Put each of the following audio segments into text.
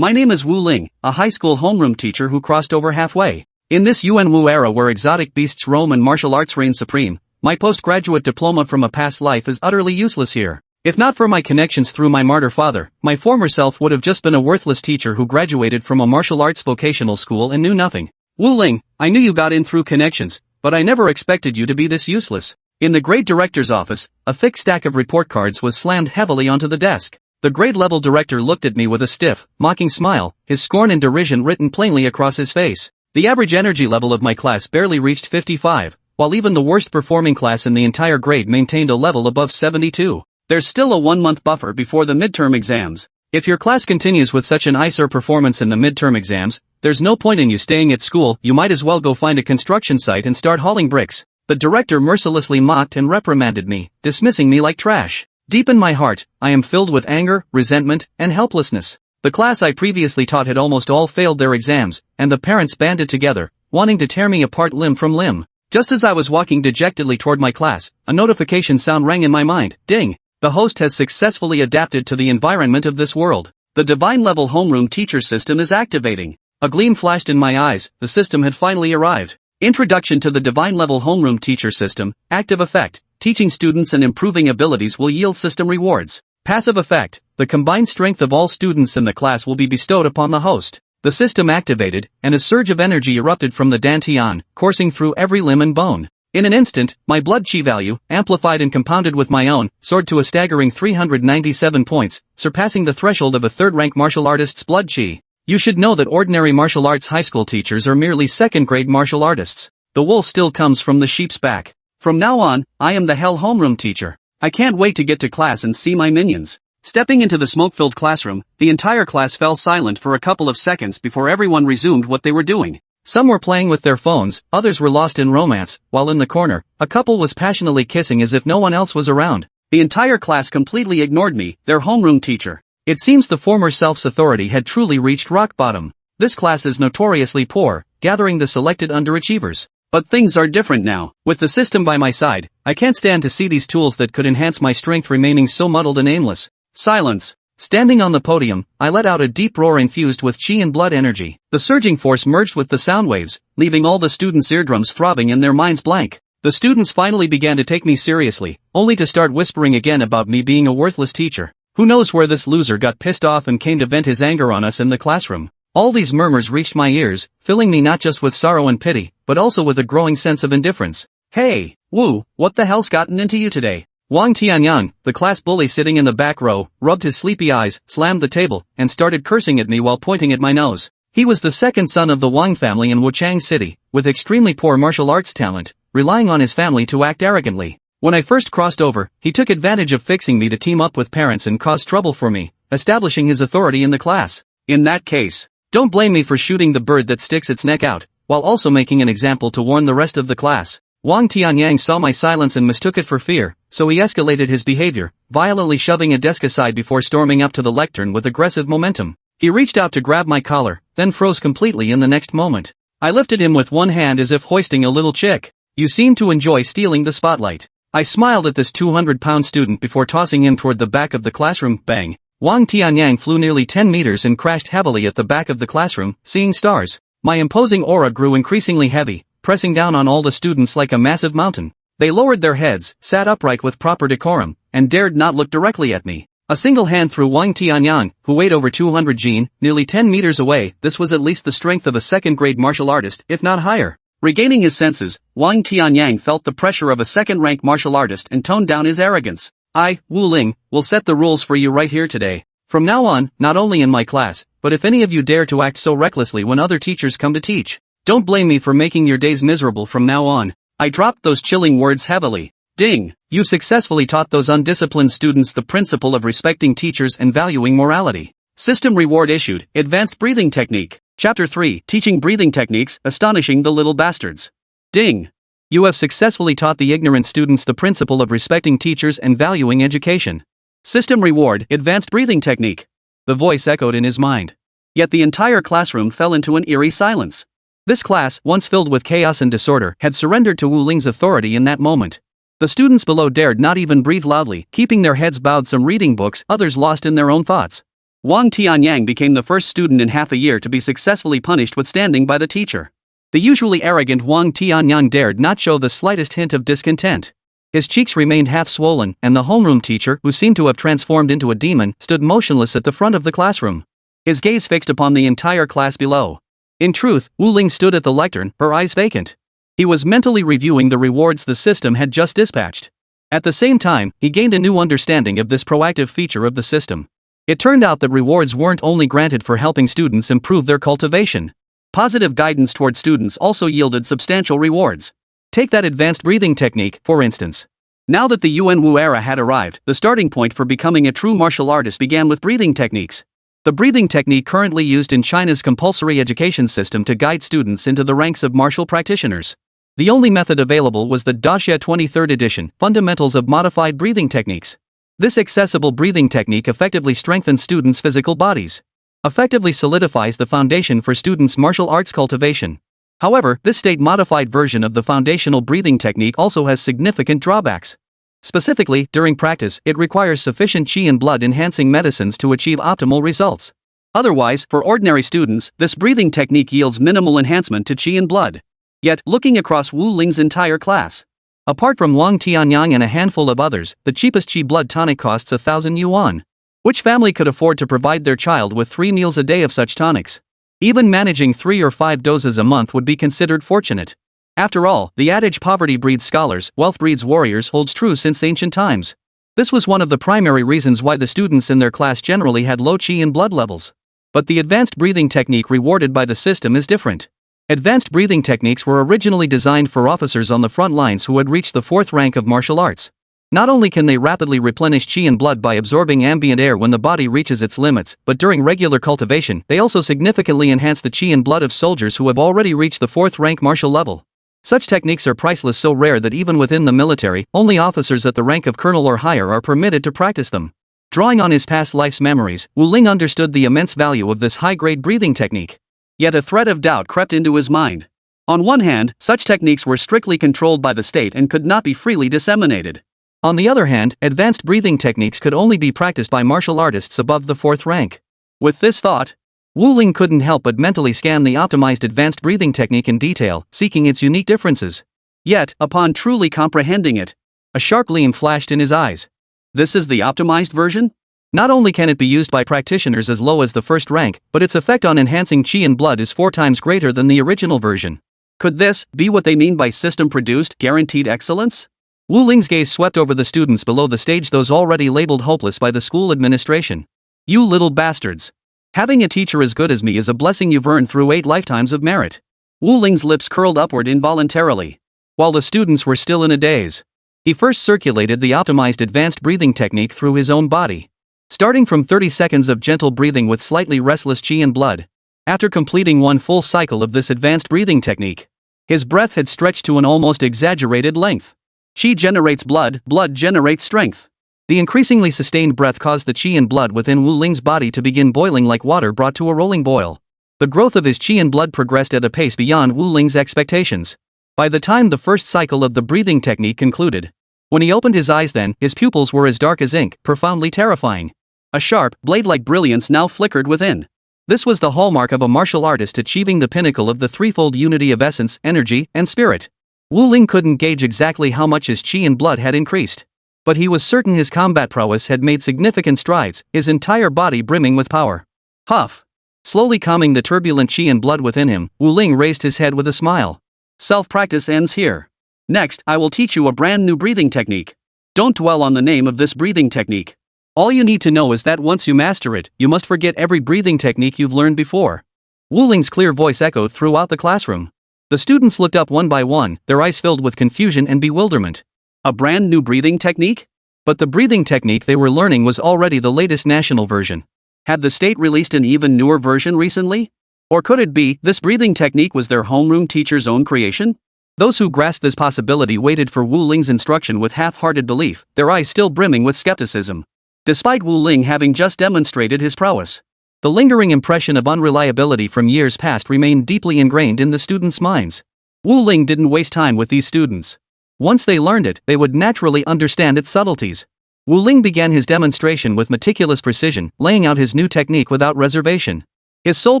My name is Wu Ling, a high school homeroom teacher who crossed over halfway. In this Yuan Wu era where exotic beasts roam and martial arts reign supreme, my postgraduate diploma from a past life is utterly useless here. If not for my connections through my martyr father, my former self would have just been a worthless teacher who graduated from a martial arts vocational school and knew nothing. Wu Ling, I knew you got in through connections, but I never expected you to be this useless. In the grade director's office, a thick stack of report cards was slammed heavily onto the desk. The grade-level director looked at me with a stiff, mocking smile, his scorn and derision written plainly across his face. The average energy level of my class barely reached 55, while even the worst-performing class in the entire grade maintained a level above 72. There's still a 1-month buffer before the midterm exams. If your class continues with such an ISER performance in the midterm exams, there's no point in you staying at school. You might as well go find a construction site and start hauling bricks. The director mercilessly mocked and reprimanded me, dismissing me like trash. Deep in my heart, I am filled with anger, resentment, and helplessness. The class I previously taught had almost all failed their exams, and the parents banded together, wanting to tear me apart limb from limb. Just as I was walking dejectedly toward my class, a notification sound rang in my mind. Ding! The host has successfully adapted to the environment of this world. The Divine Homeroom Teacher System is activating. A gleam flashed in my eyes. The system had finally arrived. Introduction to the Divine Homeroom Teacher System. Active effect. Teaching students and improving abilities will yield system rewards. Passive effect. The combined strength of all students in the class will be bestowed upon the host. The system activated, and a surge of energy erupted from the dantian, coursing through every limb and bone. In an instant, my blood chi value, amplified and compounded with my own, soared to a staggering 397 points, surpassing the threshold of a third-rank martial artist's blood chi. You should know that ordinary martial arts high school teachers are merely second-grade martial artists. The wool still comes from the sheep's back. From now on, I am the hell homeroom teacher. I can't wait to get to class and see my minions. Stepping into the smoke-filled classroom, the entire class fell silent for a couple of seconds before everyone resumed what they were doing. Some were playing with their phones, others were lost in romance, while in the corner, a couple was passionately kissing as if no one else was around. The entire class completely ignored me, their homeroom teacher. It seems the former self's authority had truly reached rock bottom. This class is notoriously poor, gathering the selected underachievers. But things are different now. With the system by my side, I can't stand to see these tools that could enhance my strength remaining so muddled and aimless. Silence. Standing on the podium, I let out a deep roar infused with chi and blood energy. The surging force merged with the sound waves, leaving all the students' eardrums throbbing and their minds blank. The students finally began to take me seriously, only to start whispering again about me being a worthless teacher. Who knows where this loser got pissed off and came to vent his anger on us in the classroom. All these murmurs reached my ears, filling me not just with sorrow and pity, but also with a growing sense of indifference. Hey, Wu, what the hell's gotten into you today? Wang Tianyang, the class bully sitting in the back row, rubbed his sleepy eyes, slammed the table, and started cursing at me while pointing at my nose. He was the second son of the Wang family in Wuchang City, with extremely poor martial arts talent, relying on his family to act arrogantly. When I first crossed over, he took advantage of fixing me to team up with parents and cause trouble for me, establishing his authority in the class. In that case, don't blame me for shooting the bird that sticks its neck out, while also making an example to warn the rest of the class. Wang Tianyang saw my silence and mistook it for fear, so he escalated his behavior, violently shoving a desk aside before storming up to the lectern with aggressive momentum. He reached out to grab my collar, then froze completely in the next moment. I lifted him with one hand as if hoisting a little chick. You seem to enjoy stealing the spotlight. I smiled at this 200-pound student before tossing him toward the back of the classroom. Bang! Wang Tianyang flew nearly 10 meters and crashed heavily at the back of the classroom, seeing stars. My imposing aura grew increasingly heavy, pressing down on all the students like a massive mountain. They lowered their heads, sat upright with proper decorum, and dared not look directly at me. A single hand threw Wang Tianyang, who weighed over 200 jin, nearly 10 meters away. This was at least the strength of a second-grade martial artist, if not higher. Regaining his senses, Wang Tianyang felt the pressure of a second-rank martial artist and toned down his arrogance. I, Wu Ling, will set the rules for you right here today. From now on, not only in my class, but if any of you dare to act so recklessly when other teachers come to teach, don't blame me for making your days miserable from now on. I dropped those chilling words heavily. Ding! You successfully taught those undisciplined students the principle of respecting teachers and valuing morality. System reward issued. Advanced breathing technique. Chapter 3. Teaching breathing techniques, astonishing the little bastards. Ding! You have successfully taught the ignorant students the principle of respecting teachers and valuing education. System reward. Advanced breathing technique. The voice echoed in his mind. Yet the entire classroom fell into an eerie silence. This class, once filled with chaos and disorder, had surrendered to Wu Ling's authority in that moment. The students below dared not even breathe loudly, keeping their heads bowed, some reading books, others lost in their own thoughts. Wang Tianyang became the first student in half a year to be successfully punished with standing by the teacher. The usually arrogant Wang Tianyang dared not show the slightest hint of discontent. His cheeks remained half swollen, and the homeroom teacher, who seemed to have transformed into a demon, stood motionless at the front of the classroom, his gaze fixed upon the entire class below. In truth, Wu Ling stood at the lectern, her eyes vacant. He was mentally reviewing the rewards the system had just dispatched. At the same time, he gained a new understanding of this proactive feature of the system. It turned out that rewards weren't only granted for helping students improve their cultivation. Positive guidance toward students also yielded substantial rewards. Take that advanced breathing technique, for instance. Now that the Yuan Wu era had arrived, the starting point for becoming a true martial artist began with breathing techniques. The breathing technique currently used in China's compulsory education system to guide students into the ranks of martial practitioners. The only method available was the Daxia 23rd edition, Fundamentals of Modified Breathing Techniques. This accessible breathing technique effectively strengthens students' physical bodies, effectively solidifies the foundation for students' martial arts cultivation. However, this state-modified version of the foundational breathing technique also has significant drawbacks. Specifically, during practice, it requires sufficient qi and blood-enhancing medicines to achieve optimal results. Otherwise, for ordinary students, this breathing technique yields minimal enhancement to qi and blood. Yet, looking across Wu Ling's entire class, apart from Wang Tianyang and a handful of others, the cheapest qi blood tonic costs 1,000 yuan. Which family could afford to provide their child with 3 meals a day of such tonics? Even managing 3 or 5 doses a month would be considered fortunate. After all, the adage poverty breeds scholars, wealth breeds warriors holds true since ancient times. This was one of the primary reasons why the students in their class generally had low qi and blood levels. But the advanced breathing technique rewarded by the system is different. Advanced breathing techniques were originally designed for officers on the front lines who had reached the 4th rank of martial arts. Not only can they rapidly replenish qi and blood by absorbing ambient air when the body reaches its limits, but during regular cultivation, they also significantly enhance the qi and blood of soldiers who have already reached the 4th rank martial level. Such techniques are priceless, so rare that even within the military, only officers at the rank of colonel or higher are permitted to practice them. Drawing on his past life's memories, Wu Ling understood the immense value of this high-grade breathing technique. Yet a thread of doubt crept into his mind. On one hand, such techniques were strictly controlled by the state and could not be freely disseminated. On the other hand, advanced breathing techniques could only be practiced by martial artists above the 4th rank. With this thought, Wu Ling couldn't help but mentally scan the optimized advanced breathing technique in detail, seeking its unique differences. Yet, upon truly comprehending it, a sharp gleam flashed in his eyes. This is the optimized version? Not only can it be used by practitioners as low as the 1st rank, but its effect on enhancing qi and blood is 4 times greater than the original version. Could this be what they mean by system-produced, guaranteed excellence? Wu Ling's gaze swept over the students below the stage, those already labeled hopeless by the school administration. You little bastards. Having a teacher as good as me is a blessing you've earned through 8 lifetimes of merit. Wu Ling's lips curled upward involuntarily. While the students were still in a daze, he first circulated the optimized advanced breathing technique through his own body. Starting from 30 seconds of gentle breathing with slightly restless qi and blood, after completing 1 full cycle of this advanced breathing technique, his breath had stretched to an almost exaggerated length. Qi generates blood, blood generates strength. The increasingly sustained breath caused the qi and blood within Wu Ling's body to begin boiling like water brought to a rolling boil. The growth of his qi and blood progressed at a pace beyond Wu Ling's expectations. By the time the first cycle of the breathing technique concluded, when he opened his eyes, then, his pupils were as dark as ink, profoundly terrifying. A sharp, blade-like brilliance now flickered within. This was the hallmark of a martial artist achieving the pinnacle of the threefold unity of essence, energy, and spirit. Wu Ling couldn't gauge exactly how much his qi and blood had increased, but he was certain his combat prowess had made significant strides, his entire body brimming with power. Huff! Slowly calming the turbulent qi and blood within him, Wu Ling raised his head with a smile. Self-practice ends here. Next, I will teach you a brand new breathing technique. Don't dwell on the name of this breathing technique. All you need to know is that once you master it, you must forget every breathing technique you've learned before. Wu Ling's clear voice echoed throughout the classroom. The students looked up one by one, their eyes filled with confusion and bewilderment. A brand new breathing technique? But the breathing technique they were learning was already the latest national version. Had the state released an even newer version recently? Or could it be, this breathing technique was their homeroom teacher's own creation? Those who grasped this possibility waited for Wu Ling's instruction with half-hearted belief, their eyes still brimming with skepticism. Despite Wu Ling having just demonstrated his prowess, the lingering impression of unreliability from years past remained deeply ingrained in the students' minds. Wu Ling didn't waste time with these students. Once they learned it, they would naturally understand its subtleties. Wu Ling began his demonstration with meticulous precision, laying out his new technique without reservation. His sole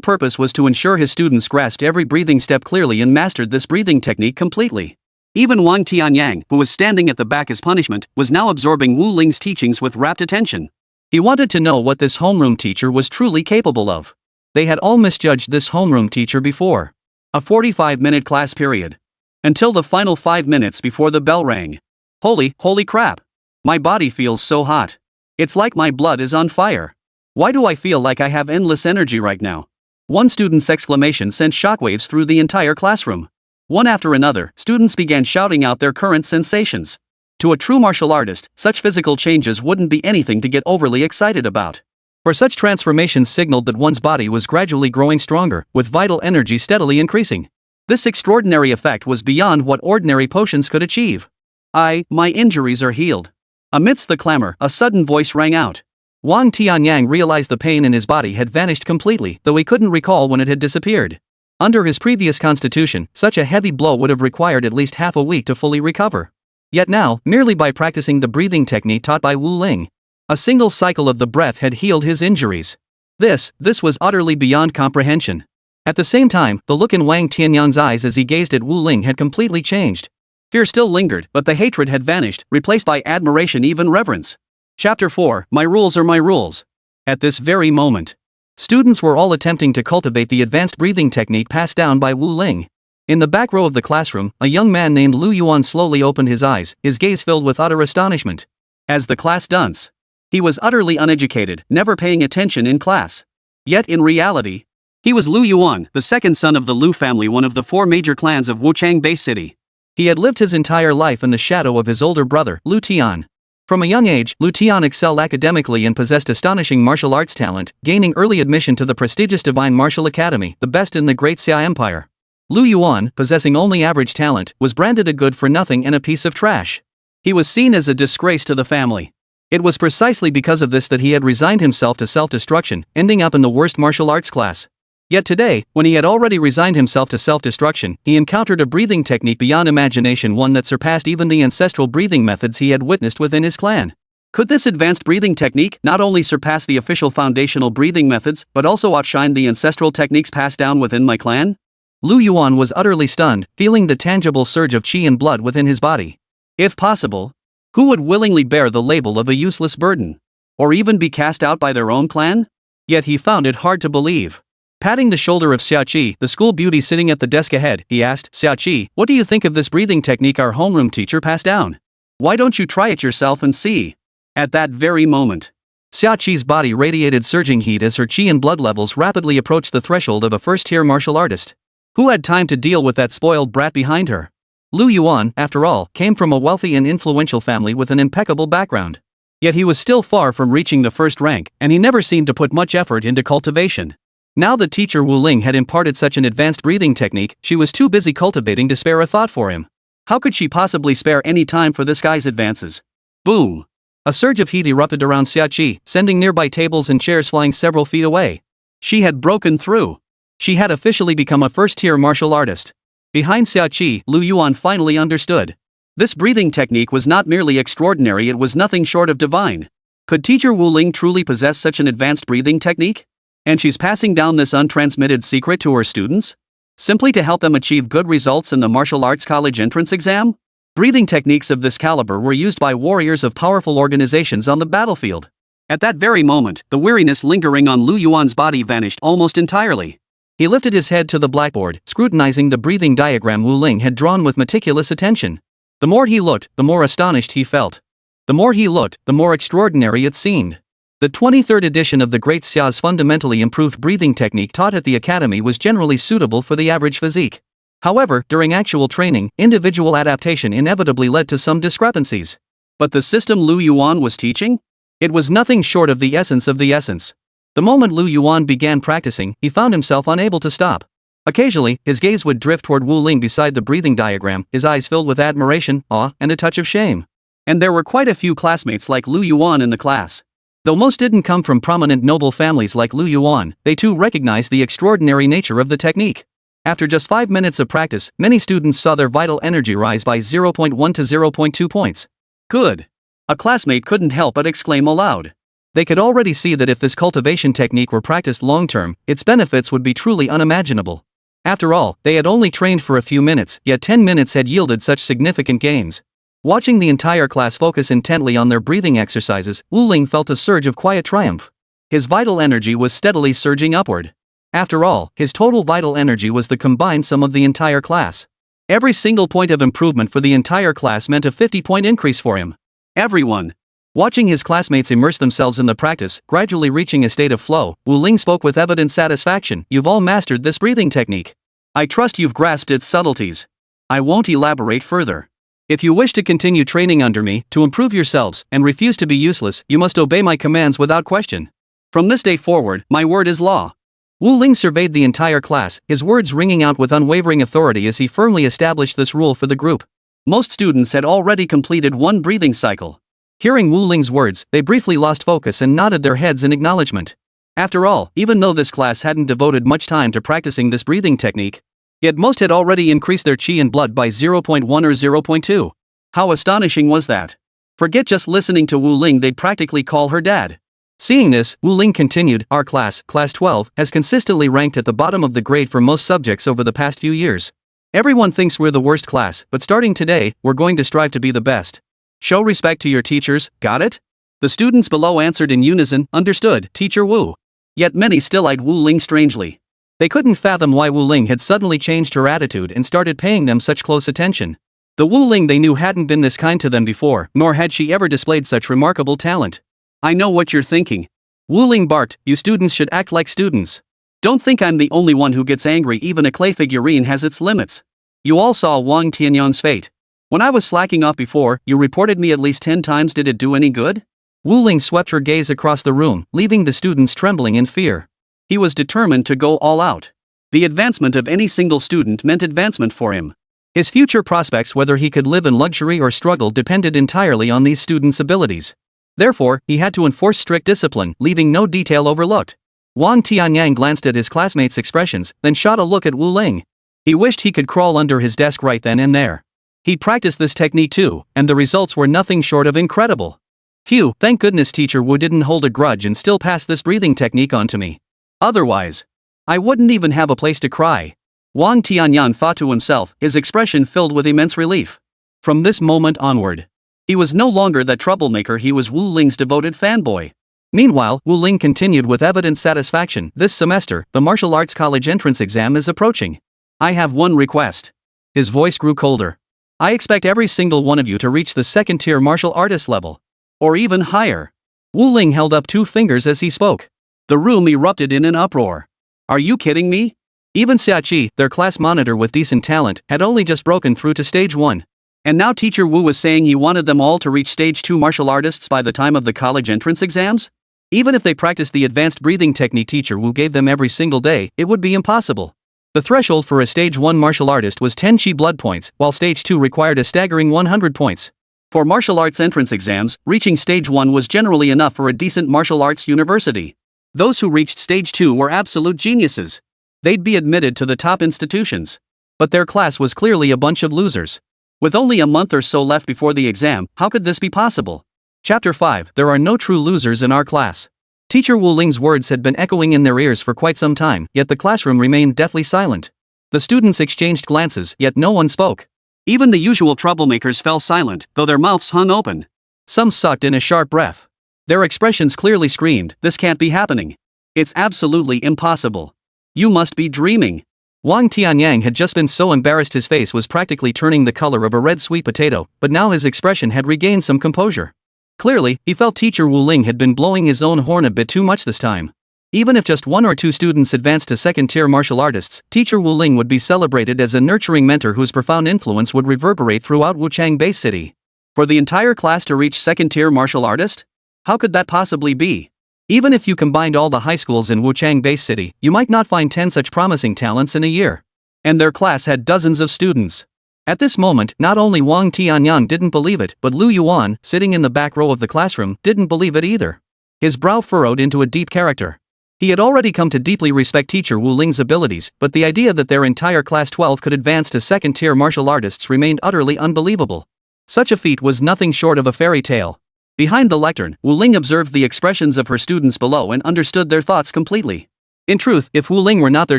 purpose was to ensure his students grasped every breathing step clearly and mastered this breathing technique completely. Even Wang Tianyang, who was standing at the back as punishment, was now absorbing Wu Ling's teachings with rapt attention. He wanted to know what this homeroom teacher was truly capable of. They had all misjudged this homeroom teacher before. A 45-minute class period. Until the final 5 minutes before the bell rang. Holy crap! My body feels so hot. It's like my blood is on fire. Why do I feel like I have endless energy right now? One student's exclamation sent shockwaves through the entire classroom. One after another, students began shouting out their current sensations. To a true martial artist, such physical changes wouldn't be anything to get overly excited about. For such transformations signaled that one's body was gradually growing stronger, with vital energy steadily increasing. This extraordinary effect was beyond what ordinary potions could achieve. My injuries are healed. Amidst the clamor, a sudden voice rang out. Wang Tianyang realized the pain in his body had vanished completely, though he couldn't recall when it had disappeared. Under his previous constitution, such a heavy blow would have required at least half a week to fully recover. Yet now, merely by practicing the breathing technique taught by Wu Ling, a single cycle of the breath had healed his injuries. This was utterly beyond comprehension. At the same time, the look in Wang Tianyang's eyes as he gazed at Wu Ling had completely changed. Fear still lingered, but the hatred had vanished, replaced by admiration, even reverence. Chapter 4, My Rules Are My Rules. At this very moment, students were all attempting to cultivate the advanced breathing technique passed down by Wu Ling. In the back row of the classroom, a young man named Lu Yuan slowly opened his eyes, his gaze filled with utter astonishment. As the class dunce, he was utterly uneducated, never paying attention in class. Yet in reality, he was Lu Yuan, the second son of the Lu family, one of the 4 major clans of Wuchang Bay City. He had lived his entire life in the shadow of his older brother, Lu Tian. From a young age, Lu Tian excelled academically and possessed astonishing martial arts talent, gaining early admission to the prestigious Divine Martial Academy, the best in the Great Xia Empire. Lu Yuan, possessing only average talent, was branded a good-for-nothing and a piece of trash. He was seen as a disgrace to the family. It was precisely because of this that he had resigned himself to self-destruction, ending up in the worst martial arts class. Yet today, when he had already resigned himself to self-destruction, he encountered a breathing technique beyond imagination, one that surpassed even the ancestral breathing methods he had witnessed within his clan. Could this advanced breathing technique not only surpass the official foundational breathing methods, but also outshine the ancestral techniques passed down within my clan? Lu Yuan was utterly stunned, feeling the tangible surge of qi and blood within his body. If possible, who would willingly bear the label of a useless burden? Or even be cast out by their own clan? Yet he found it hard to believe. Patting the shoulder of Xiaoqi, the school beauty sitting at the desk ahead, he asked, Xiaoqi, what do you think of this breathing technique our homeroom teacher passed down? Why don't you try it yourself and see? At that very moment, Xiaoqi's body radiated surging heat as her qi and blood levels rapidly approached the threshold of a first-tier martial artist. Who had time to deal with that spoiled brat behind her? Lu Yuan, after all, came from a wealthy and influential family with an impeccable background. Yet he was still far from reaching the first rank, and he never seemed to put much effort into cultivation. Now that teacher Wu Ling had imparted such an advanced breathing technique, she was too busy cultivating to spare a thought for him. How could she possibly spare any time for this guy's advances? Boom! A surge of heat erupted around Xiaoqi, sending nearby tables and chairs flying several feet away. She had broken through. She had officially become a first-tier martial artist. Behind Xiaoqi, Lu Yuan finally understood. This breathing technique was not merely extraordinary, it was nothing short of divine. Could teacher Wu Ling truly possess such an advanced breathing technique? And she's passing down this untransmitted secret to her students? Simply to help them achieve good results in the martial arts college entrance exam? Breathing techniques of this caliber were used by warriors of powerful organizations on the battlefield. At that very moment, the weariness lingering on Lu Yuan's body vanished almost entirely. He lifted his head to the blackboard, scrutinizing the breathing diagram Wu Ling had drawn with meticulous attention. The more he looked, the more astonished he felt. The more he looked, the more extraordinary it seemed. The 23rd edition of the Great Xia's fundamentally improved breathing technique taught at the academy was generally suitable for the average physique. However, during actual training, individual adaptation inevitably led to some discrepancies. But the system Lu Yuan was teaching? It was nothing short of the essence of the essence. The moment Lu Yuan began practicing, he found himself unable to stop. Occasionally, his gaze would drift toward Wu Ling beside the breathing diagram, his eyes filled with admiration, awe, and a touch of shame. And there were quite a few classmates like Lu Yuan in the class. Though most didn't come from prominent noble families like Lu Yuan, they too recognized the extraordinary nature of the technique. After just 5 minutes of practice, many students saw their vital energy rise by 0.1 to 0.2 points. Good. A classmate couldn't help but exclaim aloud. They could already see that if this cultivation technique were practiced long-term, its benefits would be truly unimaginable. After all, they had only trained for a few minutes, yet 10 minutes had yielded such significant gains. Watching the entire class focus intently on their breathing exercises, Wu Ling felt a surge of quiet triumph. His vital energy was steadily surging upward. After all, his total vital energy was the combined sum of the entire class. Every single point of improvement for the entire class meant a 50-point increase for him. Everyone. Watching his classmates immerse themselves in the practice, gradually reaching a state of flow, Wu Ling spoke with evident satisfaction. You've all mastered this breathing technique. I trust you've grasped its subtleties. I won't elaborate further. If you wish to continue training under me, to improve yourselves, and refuse to be useless, you must obey my commands without question. From this day forward, my word is law. Wu Ling surveyed the entire class, his words ringing out with unwavering authority as he firmly established this rule for the group. Most students had already completed one breathing cycle. Hearing Wu Ling's words, they briefly lost focus and nodded their heads in acknowledgement. After all, even though this class hadn't devoted much time to practicing this breathing technique, yet most had already increased their chi and blood by 0.1 or 0.2. How astonishing was that? Forget just listening to Wu Ling, they'd practically call her dad. Seeing this, Wu Ling continued, our class, Class 12, has consistently ranked at the bottom of the grade for most subjects over the past few years. Everyone thinks we're the worst class, but starting today, we're going to strive to be the best. Show respect to your teachers, got it? The students below answered in unison, understood, Teacher Wu. Yet many still eyed Wu Ling strangely. They couldn't fathom why Wu Ling had suddenly changed her attitude and started paying them such close attention. The Wu Ling they knew hadn't been this kind to them before, nor had she ever displayed such remarkable talent. I know what you're thinking. Wu Ling barked, you students should act like students. Don't think I'm the only one who gets angry, even a clay figurine has its limits. You all saw Wang Tianyang's fate. When I was slacking off before, you reported me at least 10 times, did it do any good? Wu Ling swept her gaze across the room, leaving the students trembling in fear. He was determined to go all out. The advancement of any single student meant advancement for him. His future prospects, whether he could live in luxury or struggle, depended entirely on these students' abilities. Therefore, he had to enforce strict discipline, leaving no detail overlooked. Wang Tianyang glanced at his classmates' expressions, then shot a look at Wu Ling. He wished he could crawl under his desk right then and there. He'd practiced this technique too, and the results were nothing short of incredible. Phew, thank goodness Teacher Wu didn't hold a grudge and still pass this breathing technique on to me. Otherwise, I wouldn't even have a place to cry. Wang Tianyang thought to himself, his expression filled with immense relief. From this moment onward, he was no longer that troublemaker, he was Wu Ling's devoted fanboy. Meanwhile, Wu Ling continued with evident satisfaction, this semester, the martial arts college entrance exam is approaching. I have one request. His voice grew colder. I expect every single one of you to reach the second-tier martial artist level. Or even higher. Wu Ling held up 2 fingers as he spoke. The room erupted in an uproar. Are you kidding me? Even Xiachi, their class monitor with decent talent, had only just broken through to stage 1. And now Teacher Wu was saying he wanted them all to reach stage 2 martial artists by the time of the college entrance exams? Even if they practiced the advanced breathing technique Teacher Wu gave them every single day, it would be impossible. The threshold for a stage 1 martial artist was 10 chi blood points, while stage 2 required a staggering 100 points. For martial arts entrance exams, reaching stage 1 was generally enough for a decent martial arts university. Those who reached stage 2 were absolute geniuses. They'd be admitted to the top institutions. But their class was clearly a bunch of losers. With only a month or so left before the exam, how could this be possible? Chapter 5, There are no true losers in our class. Teacher Wu Ling's words had been echoing in their ears for quite some time, yet the classroom remained deathly silent. The students exchanged glances, yet no one spoke. Even the usual troublemakers fell silent, though their mouths hung open. Some sucked in a sharp breath. Their expressions clearly screamed, this can't be happening. It's absolutely impossible. You must be dreaming. Wang Tianyang had just been so embarrassed his face was practically turning the color of a red sweet potato, but now his expression had regained some composure. Clearly, he felt Teacher Wu Ling had been blowing his own horn a bit too much this time. Even if just 1 or 2 students advanced to second-tier martial artists, Teacher Wu Ling would be celebrated as a nurturing mentor whose profound influence would reverberate throughout Wuchang Bay City. For the entire class to reach second-tier martial artist? How could that possibly be? Even if you combined all the high schools in Wuchang Bay City, you might not find 10 such promising talents in a year. And their class had dozens of students. At this moment, not only Wang Tianyang didn't believe it, but Lu Yuan, sitting in the back row of the classroom, didn't believe it either. His brow furrowed into a deep character. He had already come to deeply respect Teacher Wu Ling's abilities, but the idea that their entire Class 12 could advance to second-tier martial artists remained utterly unbelievable. Such a feat was nothing short of a fairy tale. Behind the lectern, Wu Ling observed the expressions of her students below and understood their thoughts completely. In truth, if Wu Ling were not their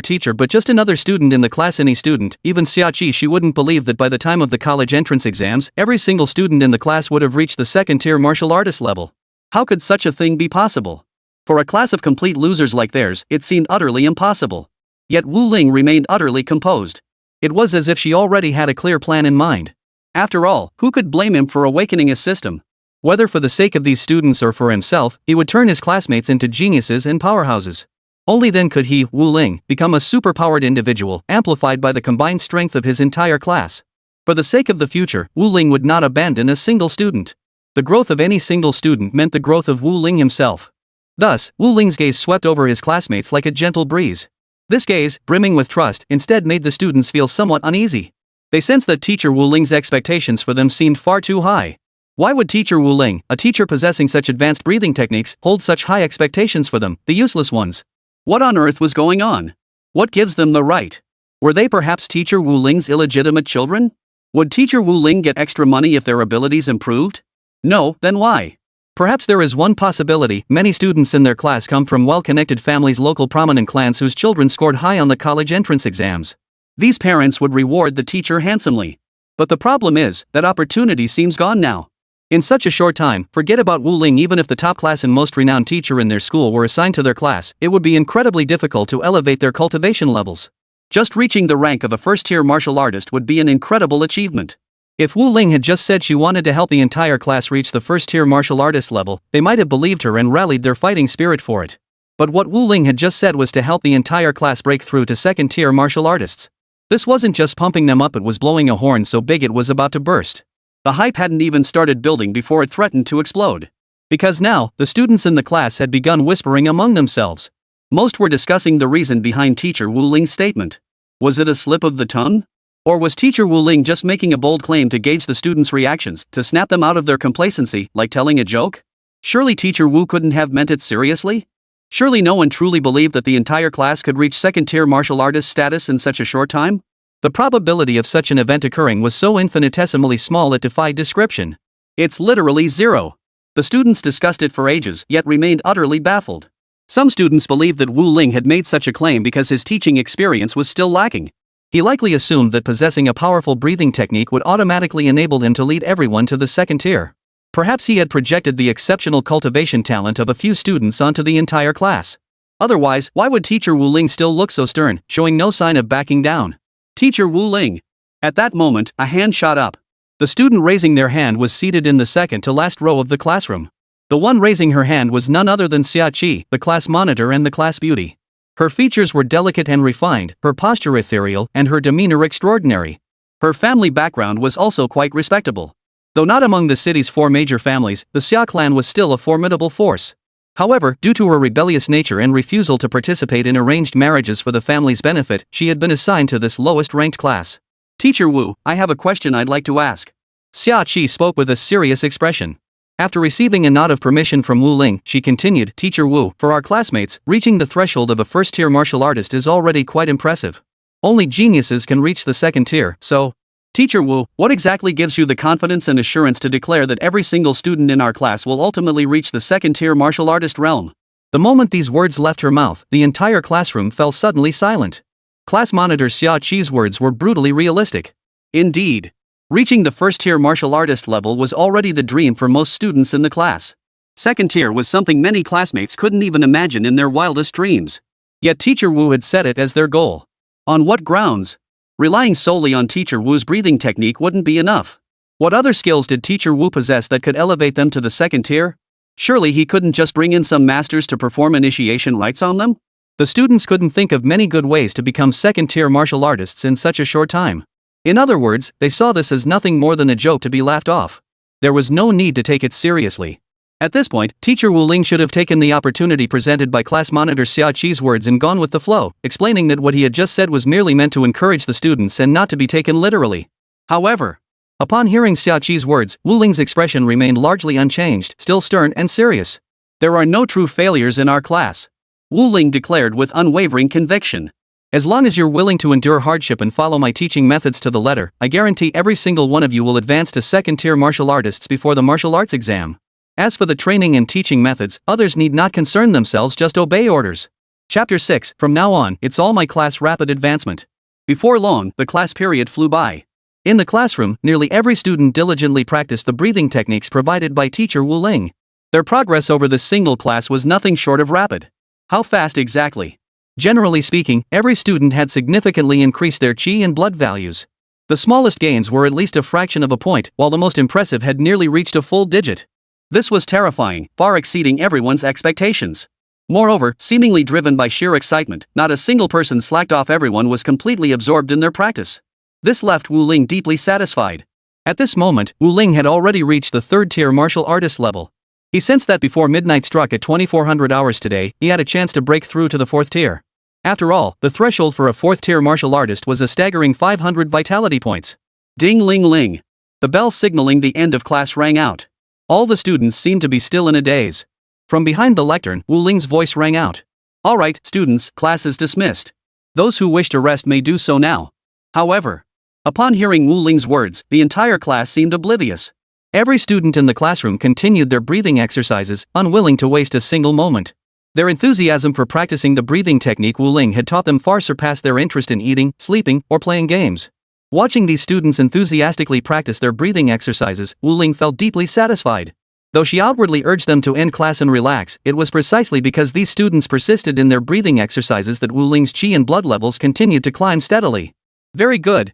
teacher but just another student in the class, any student, even Xiaoqi, she wouldn't believe that by the time of the college entrance exams, every single student in the class would have reached the second-tier martial artist level. How could such a thing be possible? For a class of complete losers like theirs, it seemed utterly impossible. Yet Wu Ling remained utterly composed. It was as if she already had a clear plan in mind. After all, who could blame him for awakening his system? Whether for the sake of these students or for himself, he would turn his classmates into geniuses and powerhouses. Only then could he, Wu Ling, become a superpowered individual, amplified by the combined strength of his entire class. For the sake of the future, Wu Ling would not abandon a single student. The growth of any single student meant the growth of Wu Ling himself. Thus, Wu Ling's gaze swept over his classmates like a gentle breeze. This gaze, brimming with trust, instead made the students feel somewhat uneasy. They sensed that teacher Wu Ling's expectations for them seemed far too high. Why would teacher Wu Ling, a teacher possessing such advanced breathing techniques, hold such high expectations for them, the useless ones? What on earth was going on? What gives them the right? Were they perhaps teacher Wu Ling's illegitimate children? Would teacher Wu Ling get extra money if their abilities improved? No, then why? Perhaps there is one possibility: many students in their class come from well-connected families, local prominent clans whose children scored high on the college entrance exams. These parents would reward the teacher handsomely. But the problem is, that opportunity seems gone now. In such a short time, forget about Wu Ling. Even if the top class and most renowned teacher in their school were assigned to their class, it would be incredibly difficult to elevate their cultivation levels. Just reaching the rank of a first-tier martial artist would be an incredible achievement. If Wu Ling had just said she wanted to help the entire class reach the first-tier martial artist level, they might have believed her and rallied their fighting spirit for it. But what Wu Ling had just said was to help the entire class break through to second-tier martial artists. This wasn't just pumping them up, it was blowing a horn so big it was about to burst. The hype hadn't even started building before it threatened to explode. Because now, the students in the class had begun whispering among themselves. Most were discussing the reason behind teacher Wu Ling's statement. Was it a slip of the tongue? Or was teacher Wu Ling just making a bold claim to gauge the students' reactions, to snap them out of their complacency, like telling a joke? Surely teacher Wu couldn't have meant it seriously? Surely no one truly believed that the entire class could reach second-tier martial artist status in such a short time? The probability of such an event occurring was so infinitesimally small it defied description. It's literally zero. The students discussed it for ages, yet remained utterly baffled. Some students believed that Wu Ling had made such a claim because his teaching experience was still lacking. He likely assumed that possessing a powerful breathing technique would automatically enable him to lead everyone to the second tier. Perhaps he had projected the exceptional cultivation talent of a few students onto the entire class. Otherwise, why would teacher Wu Ling still look so stern, showing no sign of backing down? Teacher Wu Ling. At that moment, a hand shot up. The student raising their hand was seated in the second to last row of the classroom. The one raising her hand was none other than Xiaoqi, the class monitor and the class beauty. Her features were delicate and refined, her posture ethereal, and her demeanor extraordinary. Her family background was also quite respectable. Though not among the city's 4 major families, the Xia clan was still a formidable force. However, due to her rebellious nature and refusal to participate in arranged marriages for the family's benefit, she had been assigned to this lowest-ranked class. Teacher Wu, I have a question I'd like to ask. Xiaoqi spoke with a serious expression. After receiving a nod of permission from Wu Ling, she continued, Teacher Wu, for our classmates, reaching the threshold of a first-tier martial artist is already quite impressive. Only geniuses can reach the second tier, so... Teacher Wu, what exactly gives you the confidence and assurance to declare that every single student in our class will ultimately reach the second-tier martial artist realm? The moment these words left her mouth, the entire classroom fell suddenly silent. Class monitor Xiaoqi's words were brutally realistic. Indeed. Reaching the first-tier martial artist level was already the dream for most students in the class. Second tier was something many classmates couldn't even imagine in their wildest dreams. Yet teacher Wu had set it as their goal. On what grounds? Relying solely on teacher Wu's breathing technique wouldn't be enough. What other skills did teacher Wu possess that could elevate them to the second tier? Surely he couldn't just bring in some masters to perform initiation rites on them? The students couldn't think of many good ways to become second-tier martial artists in such a short time. In other words, they saw this as nothing more than a joke to be laughed off. There was no need to take it seriously. At this point, teacher Wu Ling should have taken the opportunity presented by class monitor Xiaoqi's words and gone with the flow, explaining that what he had just said was merely meant to encourage the students and not to be taken literally. However, upon hearing Xiaoqi's words, Wu Ling's expression remained largely unchanged, still stern and serious. There are no true failures in our class. Wu Ling declared with unwavering conviction. As long as you're willing to endure hardship and follow my teaching methods to the letter, I guarantee every single one of you will advance to second-tier martial artists before the martial arts exam. As for the training and teaching methods, others need not concern themselves, just obey orders. Chapter 6, From now on, it's all my class rapid advancement. Before long, the class period flew by. In the classroom, nearly every student diligently practiced the breathing techniques provided by teacher Wu Ling. Their progress over this single class was nothing short of rapid. How fast exactly? Generally speaking, every student had significantly increased their qi and blood values. The smallest gains were at least a fraction of a point, while the most impressive had nearly reached a full digit. This was terrifying, far exceeding everyone's expectations. Moreover, seemingly driven by sheer excitement, not a single person slacked off. Everyone was completely absorbed in their practice. This left Wu Ling deeply satisfied. At this moment, Wu Ling had already reached the third-tier martial artist level. He sensed that before midnight struck at 2400 hours today, he had a chance to break through to the fourth tier. After all, the threshold for a fourth-tier martial artist was a staggering 500 vitality points. Ding-ling-ling. The bell signaling the end of class rang out. All the students seemed to be still in a daze. From behind the lectern, Wu Ling's voice rang out. All right, students, class is dismissed. Those who wish to rest may do so now. However, upon hearing Wu Ling's words, the entire class seemed oblivious. Every student in the classroom continued their breathing exercises, unwilling to waste a single moment. Their enthusiasm for practicing the breathing technique Wu Ling had taught them far surpassed their interest in eating, sleeping, or playing games. Watching these students enthusiastically practice their breathing exercises, Wu Ling felt deeply satisfied. Though she outwardly urged them to end class and relax, it was precisely because these students persisted in their breathing exercises that Wu Ling's qi and blood levels continued to climb steadily. Very good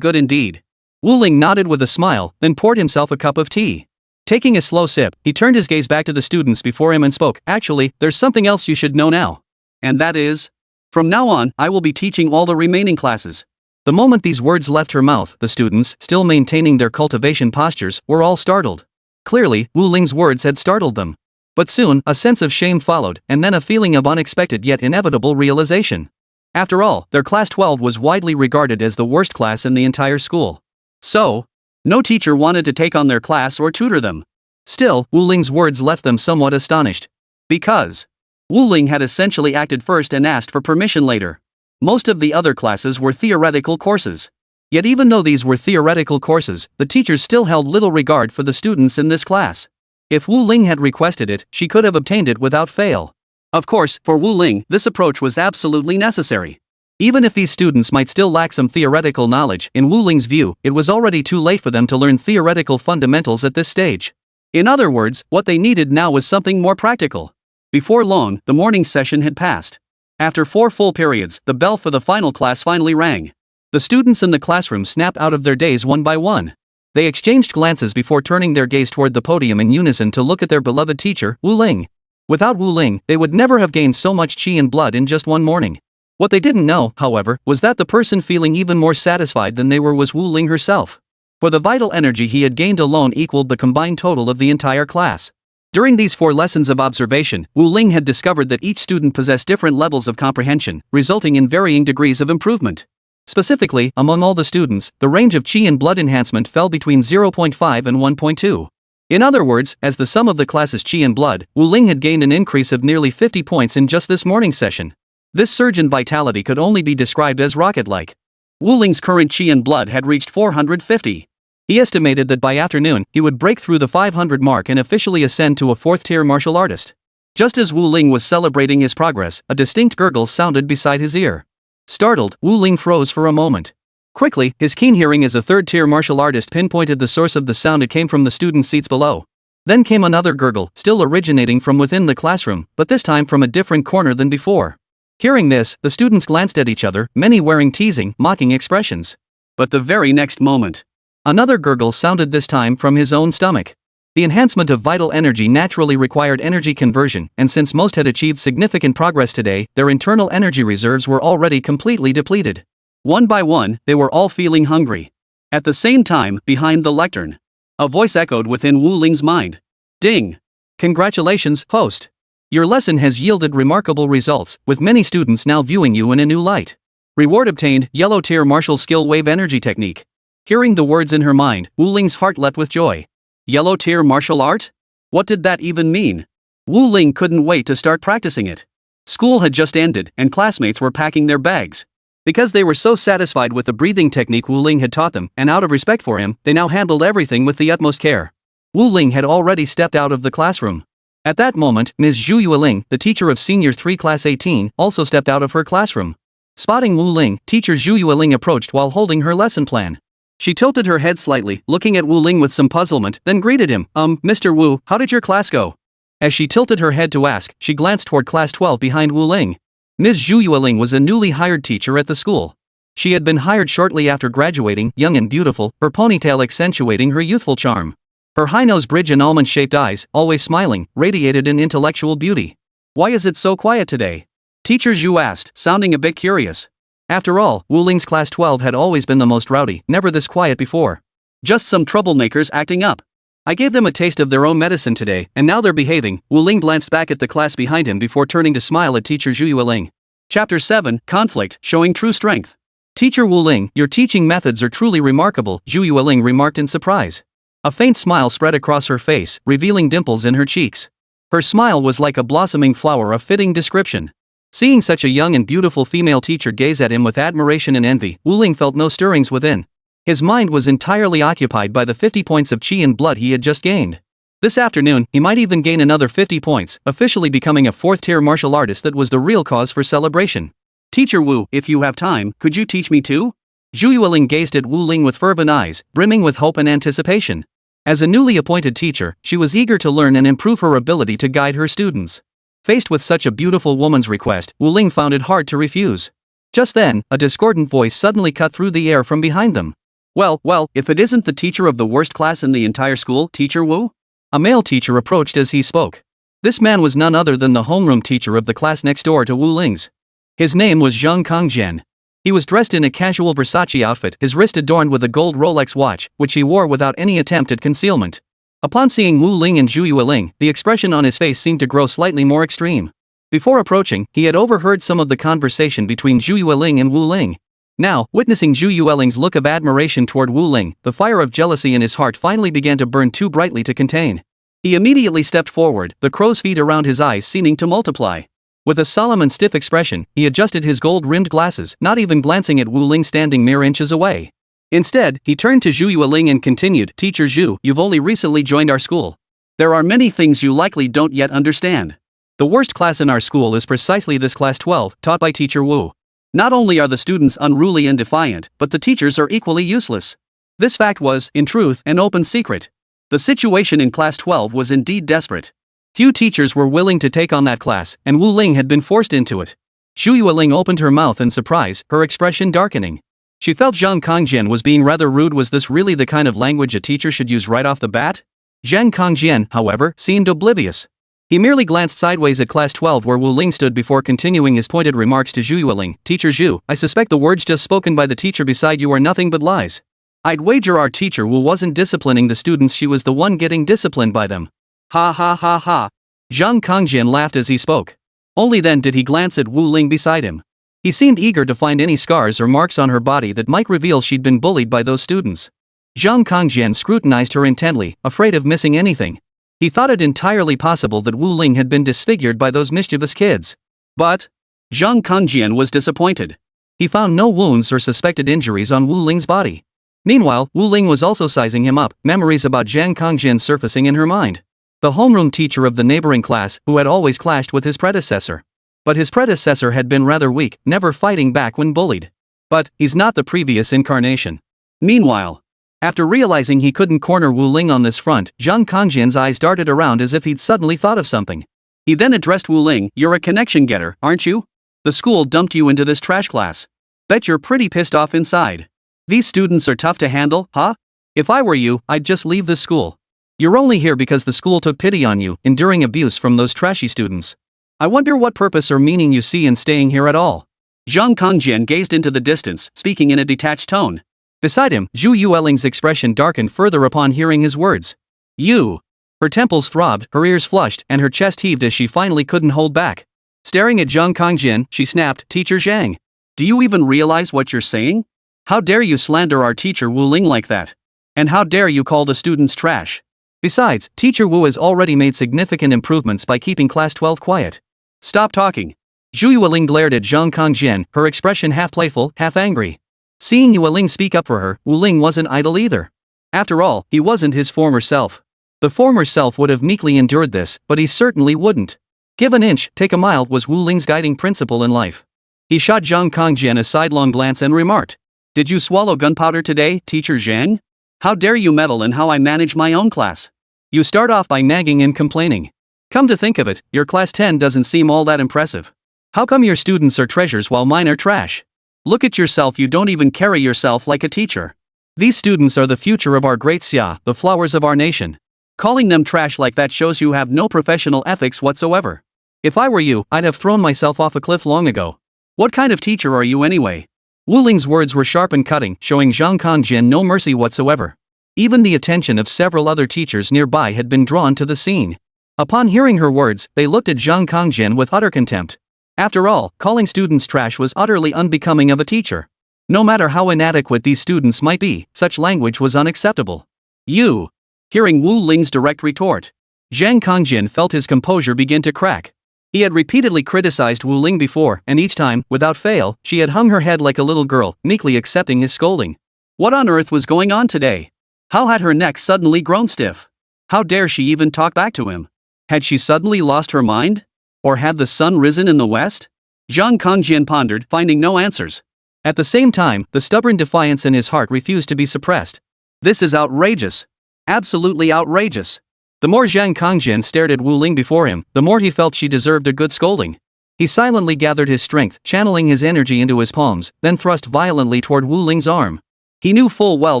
indeed. Wu Ling nodded with a smile, then poured himself a cup of tea. Taking a slow sip, he turned his gaze back to the students before him and spoke. Actually, there's something else you should know now. And that is? From now on, I will be teaching all the remaining classes. The moment these words left her mouth, the students, still maintaining their cultivation postures, were all startled. Clearly, Wu Ling's words had startled them. But soon, a sense of shame followed, and then a feeling of unexpected yet inevitable realization. After all, their class 12 was widely regarded as the worst class in the entire school. So, no teacher wanted to take on their class or tutor them. Still, Wu Ling's words left them somewhat astonished. Because Wu Ling had essentially acted first and asked for permission later. Most of the other classes were theoretical courses. Yet even though these were theoretical courses, the teachers still held little regard for the students in this class. If Wu Ling had requested it, she could have obtained it without fail. Of course, for Wu Ling, this approach was absolutely necessary. Even if these students might still lack some theoretical knowledge, in Wu Ling's view, it was already too late for them to learn theoretical fundamentals at this stage. In other words, what they needed now was something more practical. Before long, the morning session had passed. After 4 full periods, the bell for the final class finally rang. The students in the classroom snapped out of their daze one by one. They exchanged glances before turning their gaze toward the podium in unison to look at their beloved teacher, Wu Ling. Without Wu Ling, they would never have gained so much qi and blood in just one morning. What they didn't know, however, was that the person feeling even more satisfied than they were was Wu Ling herself. For the vital energy he had gained alone equaled the combined total of the entire class. During these 4 lessons of observation, Wu Ling had discovered that each student possessed different levels of comprehension, resulting in varying degrees of improvement. Specifically, among all the students, the range of qi and blood enhancement fell between 0.5 and 1.2. In other words, as the sum of the class's qi and blood, Wu Ling had gained an increase of nearly 50 points in just this morning session. This surge in vitality could only be described as rocket-like. Wu Ling's current qi and blood had reached 450. He estimated that by afternoon, he would break through the 500 mark and officially ascend to a 4th-tier martial artist. Just as Wu Ling was celebrating his progress, a distinct gurgle sounded beside his ear. Startled, Wu Ling froze for a moment. Quickly, his keen hearing as a 3rd-tier martial artist pinpointed the source of the sound. It came from the students' seats below. Then came another gurgle, still originating from within the classroom, but this time from a different corner than before. Hearing this, the students glanced at each other, many wearing teasing, mocking expressions. But the very next moment, another gurgle sounded, this time from his own stomach. The enhancement of vital energy naturally required energy conversion, and since most had achieved significant progress today, their internal energy reserves were already completely depleted. One by one, they were all feeling hungry. At the same time, behind the lectern, a voice echoed within Wu Ling's mind. Ding! Congratulations, host! Your lesson has yielded remarkable results, with many students now viewing you in a new light. Reward obtained, yellow tier martial skill wave energy technique. Hearing the words in her mind, Wu Ling's heart leapt with joy. Yellow tier martial art? What did that even mean? Wu Ling couldn't wait to start practicing it. School had just ended, and classmates were packing their bags. Because they were so satisfied with the breathing technique Wu Ling had taught them, and out of respect for him, they now handled everything with the utmost care. Wu Ling had already stepped out of the classroom. At that moment, Ms. Zhu Yueling, the teacher of Senior 3 Class 18, also stepped out of her classroom. Spotting Wu Ling, teacher Zhu Yueling approached while holding her lesson plan. She tilted her head slightly, looking at Wu Ling with some puzzlement, then greeted him, Mr. Wu, how did your class go? As she tilted her head to ask, she glanced toward Class 12 behind Wu Ling. Ms. Zhu Yueling was a newly hired teacher at the school. She had been hired shortly after graduating, young and beautiful, her ponytail accentuating her youthful charm. Her high nose bridge and almond-shaped eyes, always smiling, radiated an intellectual beauty. Why is it so quiet today? Teacher Zhu asked, sounding a bit curious. After all, Wu Ling's Class 12 had always been the most rowdy, never this quiet before. Just some troublemakers acting up. I gave them a taste of their own medicine today, and now they're behaving. Wu Ling glanced back at the class behind him before turning to smile at teacher Zhu Yueling. Chapter 7, Conflict, Showing True Strength. Teacher Wu Ling, your teaching methods are truly remarkable, Zhu Yueling remarked in surprise. A faint smile spread across her face, revealing dimples in her cheeks. Her smile was like a blossoming flower of fitting description. Seeing such a young and beautiful female teacher gaze at him with admiration and envy, Wu Ling felt no stirrings within. His mind was entirely occupied by the 50 points of qi and blood he had just gained. This afternoon, he might even gain another 50 points, officially becoming a 4th-tier martial artist that was the real cause for celebration. Teacher Wu, if you have time, could you teach me too? Zhu Yueling gazed at Wu Ling with fervent eyes, brimming with hope and anticipation. As a newly appointed teacher, she was eager to learn and improve her ability to guide her students. Faced with such a beautiful woman's request, Wu Ling found it hard to refuse. Just then, a discordant voice suddenly cut through the air from behind them. Well, if it isn't the teacher of the worst class in the entire school, Teacher Wu? A male teacher approached as he spoke. This man was none other than the homeroom teacher of the class next door to Wu Ling's. His name was Zhang Kongjian. He was dressed in a casual Versace outfit, his wrist adorned with a gold Rolex watch, which he wore without any attempt at concealment. Upon seeing Wu Ling and Zhu Yueling, the expression on his face seemed to grow slightly more extreme. Before approaching, he had overheard some of the conversation between Zhu Yueling and Wu Ling. Now, witnessing Zhu Yueling's look of admiration toward Wu Ling, the fire of jealousy in his heart finally began to burn too brightly to contain. He immediately stepped forward, the crow's feet around his eyes seeming to multiply. With a solemn and stiff expression, he adjusted his gold-rimmed glasses, not even glancing at Wu Ling standing mere inches away. Instead, he turned to Zhu Yueling and continued, Teacher Zhu, you've only recently joined our school. There are many things you likely don't yet understand. The worst class in our school is precisely this Class 12, taught by Teacher Wu. Not only are the students unruly and defiant, but the teachers are equally useless. This fact was, in truth, an open secret. The situation in Class 12 was indeed desperate. Few teachers were willing to take on that class, and Wu Ling had been forced into it. Zhu Yueling opened her mouth in surprise, her expression darkening. She felt Zhang Kongjian was being rather rude. Was this really the kind of language a teacher should use right off the bat? Zhang Kongjian, however, seemed oblivious. He merely glanced sideways at Class 12 where Wu Ling stood before continuing his pointed remarks to Zhu Yueling. Teacher Zhu, I suspect the words just spoken by the teacher beside you are nothing but lies. I'd wager our teacher Wu wasn't disciplining the students, she was the one getting disciplined by them. Ha ha ha ha. Zhang Kongjian laughed as he spoke. Only then did he glance at Wu Ling beside him. He seemed eager to find any scars or marks on her body that might reveal she'd been bullied by those students. Zhang Kongjian scrutinized her intently, afraid of missing anything. He thought it entirely possible that Wu Ling had been disfigured by those mischievous kids. But Zhang Kongjian was disappointed. He found no wounds or suspected injuries on Wu Ling's body. Meanwhile, Wu Ling was also sizing him up, memories about Zhang Kongjian surfacing in her mind. The homeroom teacher of the neighboring class, who had always clashed with his predecessor. But his predecessor had been rather weak, never fighting back when bullied. But he's not the previous incarnation. Meanwhile, after realizing he couldn't corner Wu Ling on this front, Zhang Kongjian's eyes darted around as if he'd suddenly thought of something. He then addressed Wu Ling, you're a connection getter, aren't you? The school dumped you into this trash class. Bet you're pretty pissed off inside. These students are tough to handle, huh? If I were you, I'd just leave this school. You're only here because the school took pity on you, enduring abuse from those trashy students. I wonder what purpose or meaning you see in staying here at all. Zhang Kongjian gazed into the distance, speaking in a detached tone. Beside him, Zhu Yueling's expression darkened further upon hearing his words. You. Her temples throbbed, her ears flushed, and her chest heaved as she finally couldn't hold back. Staring at Zhang Kongjian, she snapped, Teacher Zhang. Do you even realize what you're saying? How dare you slander our teacher Wu Ling like that? And how dare you call the students trash? Besides, Teacher Wu has already made significant improvements by keeping Class 12 quiet. Stop talking. Zhu Yueling glared at Zhang Kongjian, her expression half playful, half angry. Seeing Yueling speak up for her, Wu Ling wasn't idle either. After all, he wasn't his former self. The former self would have meekly endured this, but he certainly wouldn't. Give an inch, take a mile was Wu Ling's guiding principle in life. He shot Zhang Kongjian a sidelong glance and remarked, "Did you swallow gunpowder today, Teacher Zhang? How dare you meddle in how I manage my own class? You start off by nagging and complaining. Come to think of it, your class 10 doesn't seem all that impressive. How come your students are treasures while mine are trash? Look at yourself, you don't even carry yourself like a teacher. These students are the future of our great Xia, the flowers of our nation. Calling them trash like that shows you have no professional ethics whatsoever. If I were you, I'd have thrown myself off a cliff long ago. What kind of teacher are you anyway?" Wu Ling's words were sharp and cutting, showing Zhang Kongjian no mercy whatsoever. Even the attention of several other teachers nearby had been drawn to the scene. Upon hearing her words, they looked at Zhang Kongjian with utter contempt. After all, calling students trash was utterly unbecoming of a teacher. No matter how inadequate these students might be, such language was unacceptable. "You!" Hearing Wu Ling's direct retort, Zhang Kongjian felt his composure begin to crack. He had repeatedly criticized Wu Ling before, and each time, without fail, she had hung her head like a little girl, meekly accepting his scolding. What on earth was going on today? How had her neck suddenly grown stiff? How dare she even talk back to him? Had she suddenly lost her mind? Or had the sun risen in the west? Zhang Kongjian pondered, finding no answers. At the same time, the stubborn defiance in his heart refused to be suppressed. This is outrageous. Absolutely outrageous. The more Zhang Kongjian stared at Wu Ling before him, the more he felt she deserved a good scolding. He silently gathered his strength, channeling his energy into his palms, then thrust violently toward Wu Ling's arm. He knew full well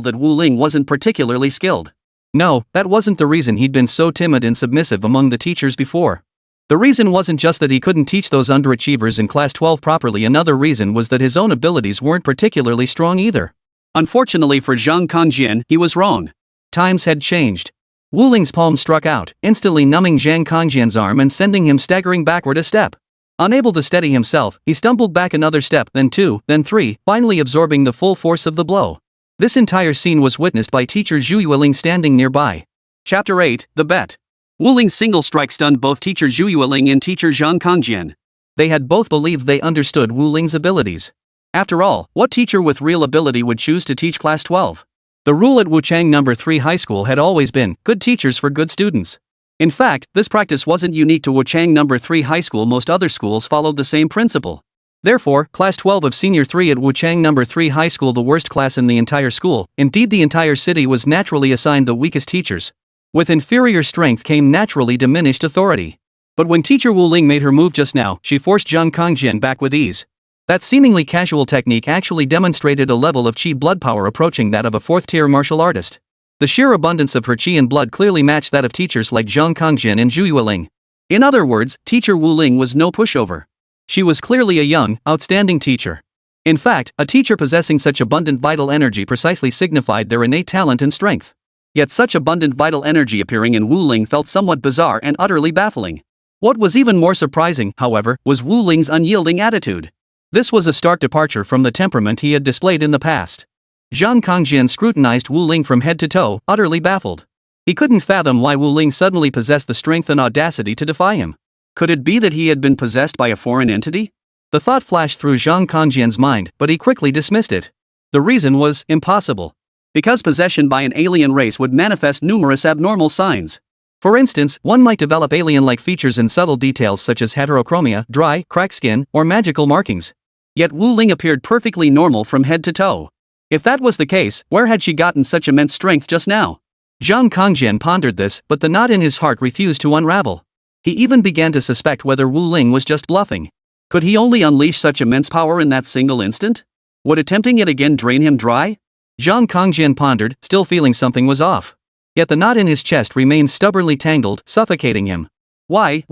that Wu Ling wasn't particularly skilled. No, that wasn't the reason he'd been so timid and submissive among the teachers before. The reason wasn't just that he couldn't teach those underachievers in class 12 properly, another reason was that his own abilities weren't particularly strong either. Unfortunately for Zhang Kongjian, he was wrong. Times had changed. Wu Ling's palm struck out, instantly numbing Zhang Kongjian's arm and sending him staggering backward a step. Unable to steady himself, he stumbled back another step, then two, then three, finally absorbing the full force of the blow. This entire scene was witnessed by teacher Zhu Yueling standing nearby. Chapter 8, The Bet. Wu Ling's single strike stunned both teacher Zhu Yueling and teacher Zhang Kongjian. They had both believed they understood Wu Ling's abilities. After all, what teacher with real ability would choose to teach class 12? The rule at Wuchang No. 3 High School had always been, good teachers for good students. In fact, this practice wasn't unique to Wuchang No. 3 High School, most other schools followed the same principle. Therefore, Class 12 of Senior 3 at Wuchang No. 3 High School, the worst class in the entire school, indeed the entire city, was naturally assigned the weakest teachers. With inferior strength came naturally diminished authority. But when teacher Wu Ling made her move just now, she forced Zhang Kongjian back with ease. That seemingly casual technique actually demonstrated a level of chi blood power approaching that of a fourth-tier martial artist. The sheer abundance of her chi and blood clearly matched that of teachers like Zhang Kongjian and Zhu Yueling. In other words, teacher Wu Ling was no pushover. She was clearly a young, outstanding teacher. In fact, a teacher possessing such abundant vital energy precisely signified their innate talent and strength. Yet such abundant vital energy appearing in Wu Ling felt somewhat bizarre and utterly baffling. What was even more surprising, however, was Wu Ling's unyielding attitude. This was a stark departure from the temperament he had displayed in the past. Zhang Kongjian scrutinized Wu Ling from head to toe, utterly baffled. He couldn't fathom why Wu Ling suddenly possessed the strength and audacity to defy him. Could it be that he had been possessed by a foreign entity? The thought flashed through Zhang Kongjian's mind, but he quickly dismissed it. The reason was impossible. Because possession by an alien race would manifest numerous abnormal signs. For instance, one might develop alien-like features and subtle details such as heterochromia, dry, cracked skin, or magical markings. Yet Wu Ling appeared perfectly normal from head to toe. If that was the case, where had she gotten such immense strength just now? Zhang Kongjian pondered this, but the knot in his heart refused to unravel. He even began to suspect whether Wu Ling was just bluffing. Could he only unleash such immense power in that single instant? Would attempting it again drain him dry? Zhang Kongjian pondered, still feeling something was off. Yet the knot in his chest remained stubbornly tangled, suffocating him. Why?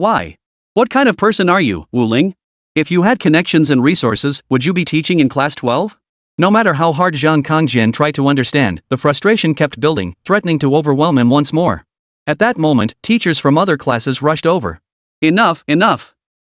What kind of person are you, Wu Ling? If you had connections and resources, would you be teaching in class 12? No matter how hard Zhang Kongjian tried to understand, the frustration kept building, threatening to overwhelm him once more. At that moment, teachers from other classes rushed over. Enough!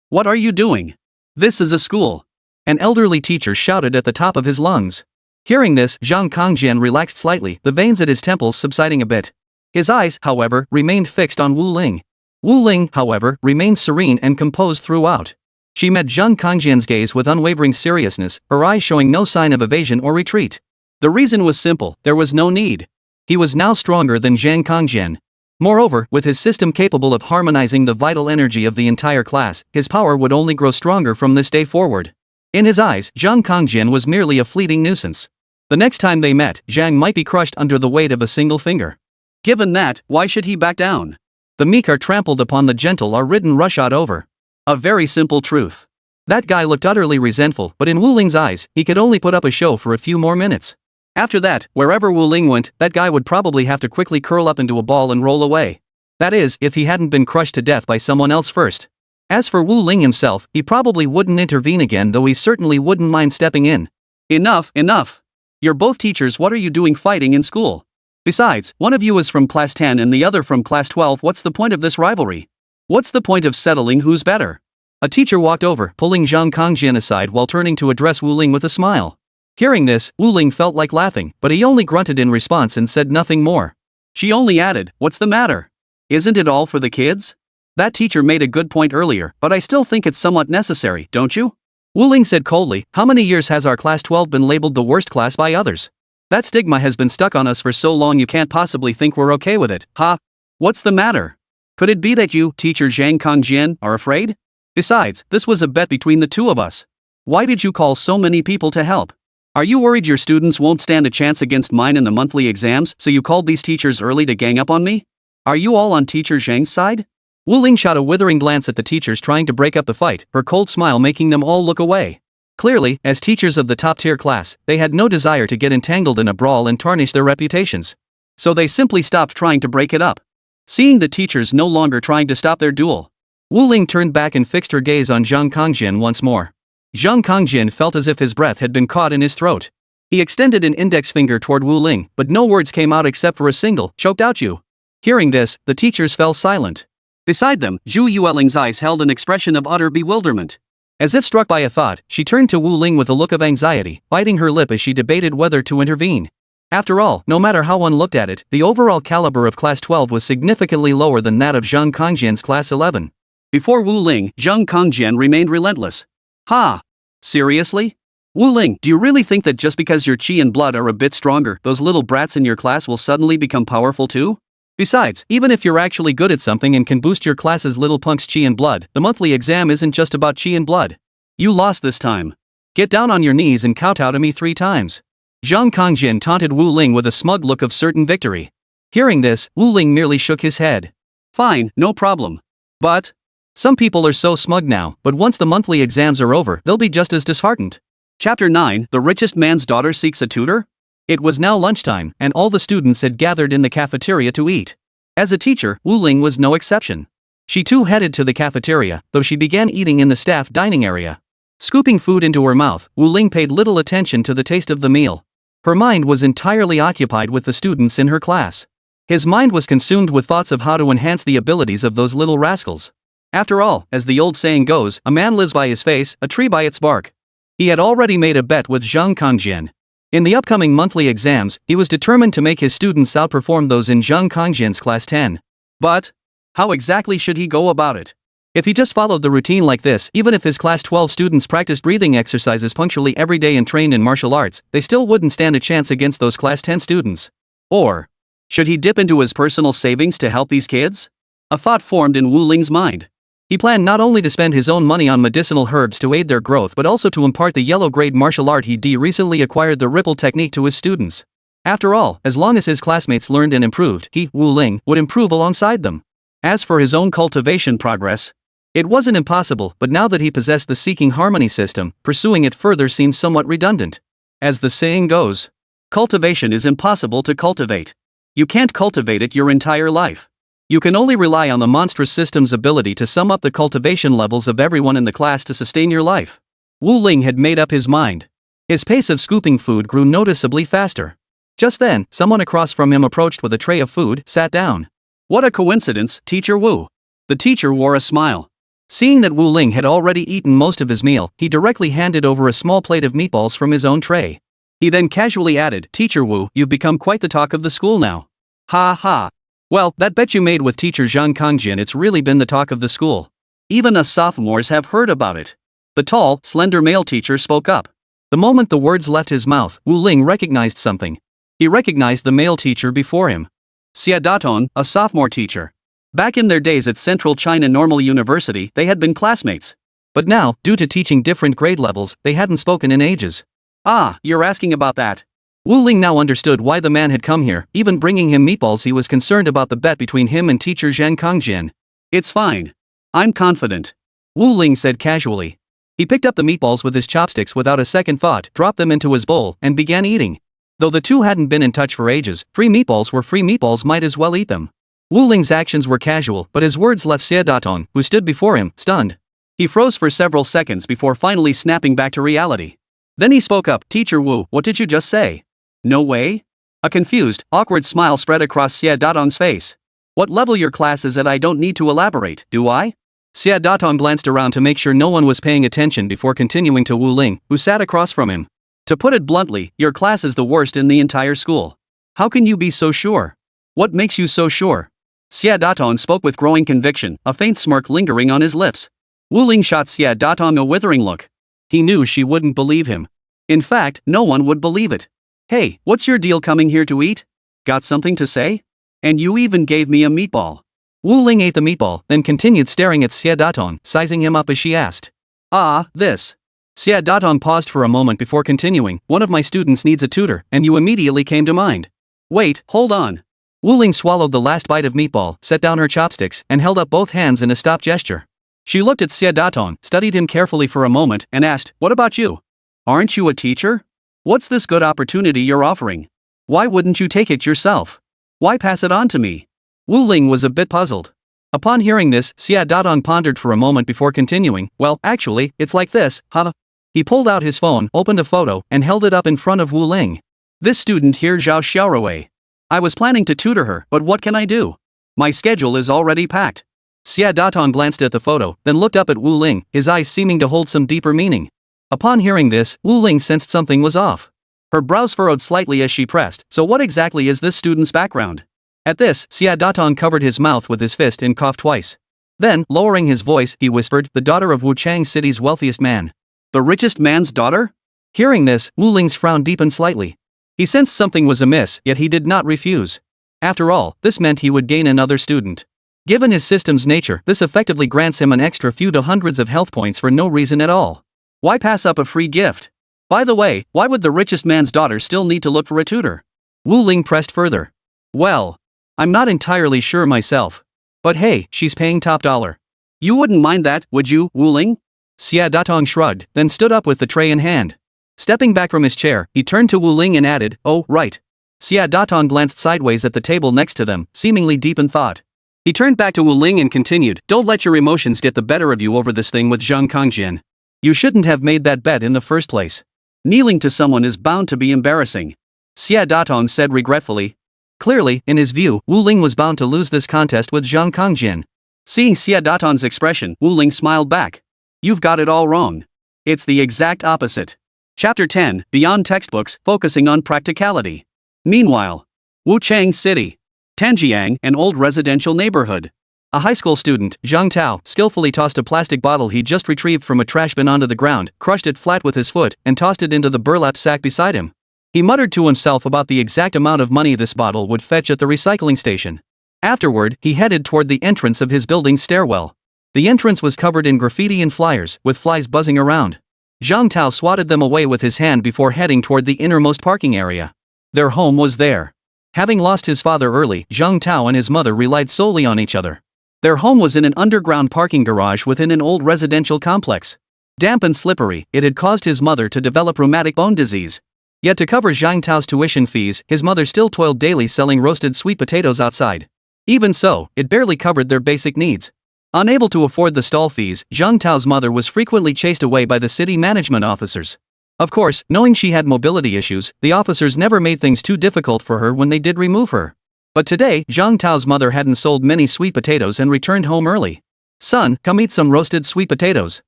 What are you doing? This is a school. An elderly teacher shouted at the top of his lungs. Hearing this, Zhang Kongjian relaxed slightly, the veins at his temples subsiding a bit. His eyes, however, remained fixed on Wu Ling. Wu Ling, however, remained serene and composed throughout. She met Zhang Kongjian's gaze with unwavering seriousness, her eyes showing no sign of evasion or retreat. The reason was simple, there was no need. He was now stronger than Zhang Kongjian. Moreover, with his system capable of harmonizing the vital energy of the entire class, his power would only grow stronger from this day forward. In his eyes, Zhang Kongjian was merely a fleeting nuisance. The next time they met, Zhang might be crushed under the weight of a single finger. Given that, why should he back down? The meek are trampled upon, the gentle are ridden roughshod over. A very simple truth. That guy looked utterly resentful, but in Wu Ling's eyes, he could only put up a show for a few more minutes. After that, wherever Wu Ling went, that guy would probably have to quickly curl up into a ball and roll away. That is, if he hadn't been crushed to death by someone else first. As for Wu Ling himself, he probably wouldn't intervene again, though he certainly wouldn't mind stepping in. Enough, enough. You're both teachers, what are you doing fighting in school? Besides, one of you is from class 10 and the other from class 12, what's the point of this rivalry? What's the point of settling who's better? A teacher walked over, pulling Zhang Kongjian aside while turning to address Wu Ling with a smile. Hearing this, Wu Ling felt like laughing, but he only grunted in response and said nothing more. She only added, "What's the matter? Isn't it all for the kids? That teacher made a good point earlier, but I still think it's somewhat necessary, don't you?" Wu Ling said coldly, "How many years has our class 12 been labeled the worst class by others? That stigma has been stuck on us for so long you can't possibly think we're okay with it, huh? What's the matter? Could it be that you, teacher Zhang Kongjian, are afraid? Besides, this was a bet between the two of us. Why did you call so many people to help? Are you worried your students won't stand a chance against mine in the monthly exams, so you called these teachers early to gang up on me? Are you all on teacher Zhang's side?" Wu Ling shot a withering glance at the teachers trying to break up the fight, her cold smile making them all look away. Clearly, as teachers of the top-tier class, they had no desire to get entangled in a brawl and tarnish their reputations. So they simply stopped trying to break it up. Seeing the teachers no longer trying to stop their duel, Wu Ling turned back and fixed her gaze on Zhang Kongjian once more. Zhang Kongjian felt as if his breath had been caught in his throat. He extended an index finger toward Wu Ling, but no words came out except for a single, choked out "you." Hearing this, the teachers fell silent. Beside them, Zhu Yueling's eyes held an expression of utter bewilderment. As if struck by a thought, she turned to Wu Ling with a look of anxiety, biting her lip as she debated whether to intervene. After all, no matter how one looked at it, the overall caliber of class 12 was significantly lower than that of Zhang Kongjian's class 11. Before Wu Ling, Zhang Kongjian remained relentless. "Ha! Seriously? Wu Ling, do you really think that just because your qi and blood are a bit stronger, those little brats in your class will suddenly become powerful too? Besides, even if you're actually good at something and can boost your class's little punk's qi and blood, the monthly exam isn't just about qi and blood. You lost this time. Get down on your knees and kowtow to me 3 times. Zhang Kongjian taunted Wu Ling with a smug look of certain victory. Hearing this, Wu Ling merely shook his head. "Fine, no problem. But some people are so smug now, but once the monthly exams are over, they'll be just as disheartened." Chapter 9, The Richest Man's Daughter Seeks a Tutor? It was now lunchtime, and all the students had gathered in the cafeteria to eat. As a teacher, Wu Ling was no exception. She too headed to the cafeteria, though she began eating in the staff dining area. Scooping food into her mouth, Wu Ling paid little attention to the taste of the meal. Her mind was entirely occupied with the students in her class. His mind was consumed with thoughts of how to enhance the abilities of those little rascals. After all, as the old saying goes, a man lives by his face, a tree by its bark. He had already made a bet with Zhang Kongjian. In the upcoming monthly exams, he was determined to make his students outperform those in Zhang Kongjian's class 10. But how exactly should he go about it? If he just followed the routine like this, even if his class 12 students practiced breathing exercises punctually every day and trained in martial arts, they still wouldn't stand a chance against those class 10 students. Or should he dip into his personal savings to help these kids? A thought formed in Wu Ling's mind. He planned not only to spend his own money on medicinal herbs to aid their growth but also to impart the yellow-grade martial art he recently acquired, the ripple technique, to his students. After all, as long as his classmates learned and improved, he, Wu Ling, would improve alongside them. As for his own cultivation progress, it wasn't impossible, but now that he possessed the Seeking Harmony system, pursuing it further seemed somewhat redundant. As the saying goes, cultivation is impossible to cultivate. You can't cultivate it your entire life. You can only rely on the monstrous system's ability to sum up the cultivation levels of everyone in the class to sustain your life. Wu Ling had made up his mind. His pace of scooping food grew noticeably faster. Just then, someone across from him approached with a tray of food, sat down. "What a coincidence, Teacher Wu." The teacher wore a smile. Seeing that Wu Ling had already eaten most of his meal, he directly handed over a small plate of meatballs from his own tray. He then casually added, "Teacher Wu, you've become quite the talk of the school now." "Ha ha. Well, that bet you made with teacher Zhang Kongjian, it's really been the talk of the school. Even us sophomores have heard about it." The tall, slender male teacher spoke up. The moment the words left his mouth, Wu Ling recognized something. He recognized the male teacher before him. Xia Datong, a sophomore teacher. Back in their days at Central China Normal University, they had been classmates. But now, due to teaching different grade levels, they hadn't spoken in ages. Ah, you're asking about that. Wu Ling now understood why the man had come here, even bringing him meatballs. He was concerned about the bet between him and teacher Zhang Kongjian. It's fine. I'm confident. Wu Ling said casually. He picked up the meatballs with his chopsticks without a second thought, dropped them into his bowl, and began eating. Though the two hadn't been in touch for ages, free meatballs were free meatballs, might as well eat them. Wu Ling's actions were casual, but his words left Xia Datong, who stood before him, stunned. He froze for several seconds before finally snapping back to reality. Then he spoke up, Teacher Wu, what did you just say? No way? A confused, awkward smile spread across Xia Datong's face. What level your class is at? I don't need to elaborate, do I? Xia Datong glanced around to make sure no one was paying attention before continuing to Wu Ling, who sat across from him. To put it bluntly, your class is the worst in the entire school. How can you be so sure? What makes you so sure? Xia Datong spoke with growing conviction, a faint smirk lingering on his lips. Wu Ling shot Xia Datong a withering look. He knew she wouldn't believe him. In fact, no one would believe it. Hey, what's your deal coming here to eat? Got something to say? And you even gave me a meatball. Wu Ling ate the meatball, then continued staring at Xia Datong, sizing him up as she asked. Ah, this. Xia Datong paused for a moment before continuing. One of my students needs a tutor, and you immediately came to mind. Wait, hold on. Wu Ling swallowed the last bite of meatball, set down her chopsticks, and held up both hands in a stop gesture. She looked at Xia Datong, studied him carefully for a moment, and asked, What about you? Aren't you a teacher? What's this good opportunity you're offering? Why wouldn't you take it yourself? Why pass it on to me? Wu Ling was a bit puzzled. Upon hearing this, Xia Datong pondered for a moment before continuing, Well, actually, it's like this, huh? He pulled out his phone, opened a photo, and held it up in front of Wu Ling. This student here, Zhao Xiaorui. I was planning to tutor her, but what can I do? My schedule is already packed. Xia Datong glanced at the photo, then looked up at Wu Ling, his eyes seeming to hold some deeper meaning. Upon hearing this, Wu Ling sensed something was off. Her brows furrowed slightly as she pressed, So what exactly is this student's background? At this, Xia Datong covered his mouth with his fist and coughed twice. Then, lowering his voice, he whispered, The daughter of Wuchang City's wealthiest man. The richest man's daughter? Hearing this, Wu Ling's frown deepened slightly. He sensed something was amiss, yet he did not refuse. After all, this meant he would gain another student. Given his system's nature, this effectively grants him an extra few to hundreds of health points for no reason at all. Why pass up a free gift? By the way, why would the richest man's daughter still need to look for a tutor? Wu Ling pressed further. Well, I'm not entirely sure myself. But hey, she's paying top dollar. You wouldn't mind that, would you, Wu Ling? Xia Datong shrugged, then stood up with the tray in hand. Stepping back from his chair, he turned to Wu Ling and added, Oh, right. Xia Datong glanced sideways at the table next to them, seemingly deep in thought. He turned back to Wu Ling and continued, Don't let your emotions get the better of you over this thing with Zhang Kongjian. You shouldn't have made that bet in the first place. Kneeling to someone is bound to be embarrassing. Xia Datong said regretfully. Clearly, in his view, Wu Ling was bound to lose this contest with Zhang Kongjian. Seeing Xia Datong's expression, Wu Ling smiled back. You've got it all wrong. It's the exact opposite. Chapter 10, Beyond Textbooks, Focusing on Practicality. Meanwhile, Wuchang City. Tanjiang, an old residential neighborhood. A high school student, Zhang Tao, skillfully tossed a plastic bottle he just retrieved from a trash bin onto the ground, crushed it flat with his foot, and tossed it into the burlap sack beside him. He muttered to himself about the exact amount of money this bottle would fetch at the recycling station. Afterward, he headed toward the entrance of his building's stairwell. The entrance was covered in graffiti and flyers, with flies buzzing around. Zhang Tao swatted them away with his hand before heading toward the innermost parking area. Their home was there. Having lost his father early, Zhang Tao and his mother relied solely on each other. Their home was in an underground parking garage within an old residential complex. Damp and slippery, it had caused his mother to develop rheumatic bone disease. Yet to cover Zhang Tao's tuition fees, his mother still toiled daily selling roasted sweet potatoes outside. Even so, it barely covered their basic needs. Unable to afford the stall fees, Zhang Tao's mother was frequently chased away by the city management officers. Of course, knowing she had mobility issues, the officers never made things too difficult for her when they did remove her. But today, Zhang Tao's mother hadn't sold many sweet potatoes and returned home early. Son, come eat some roasted sweet potatoes.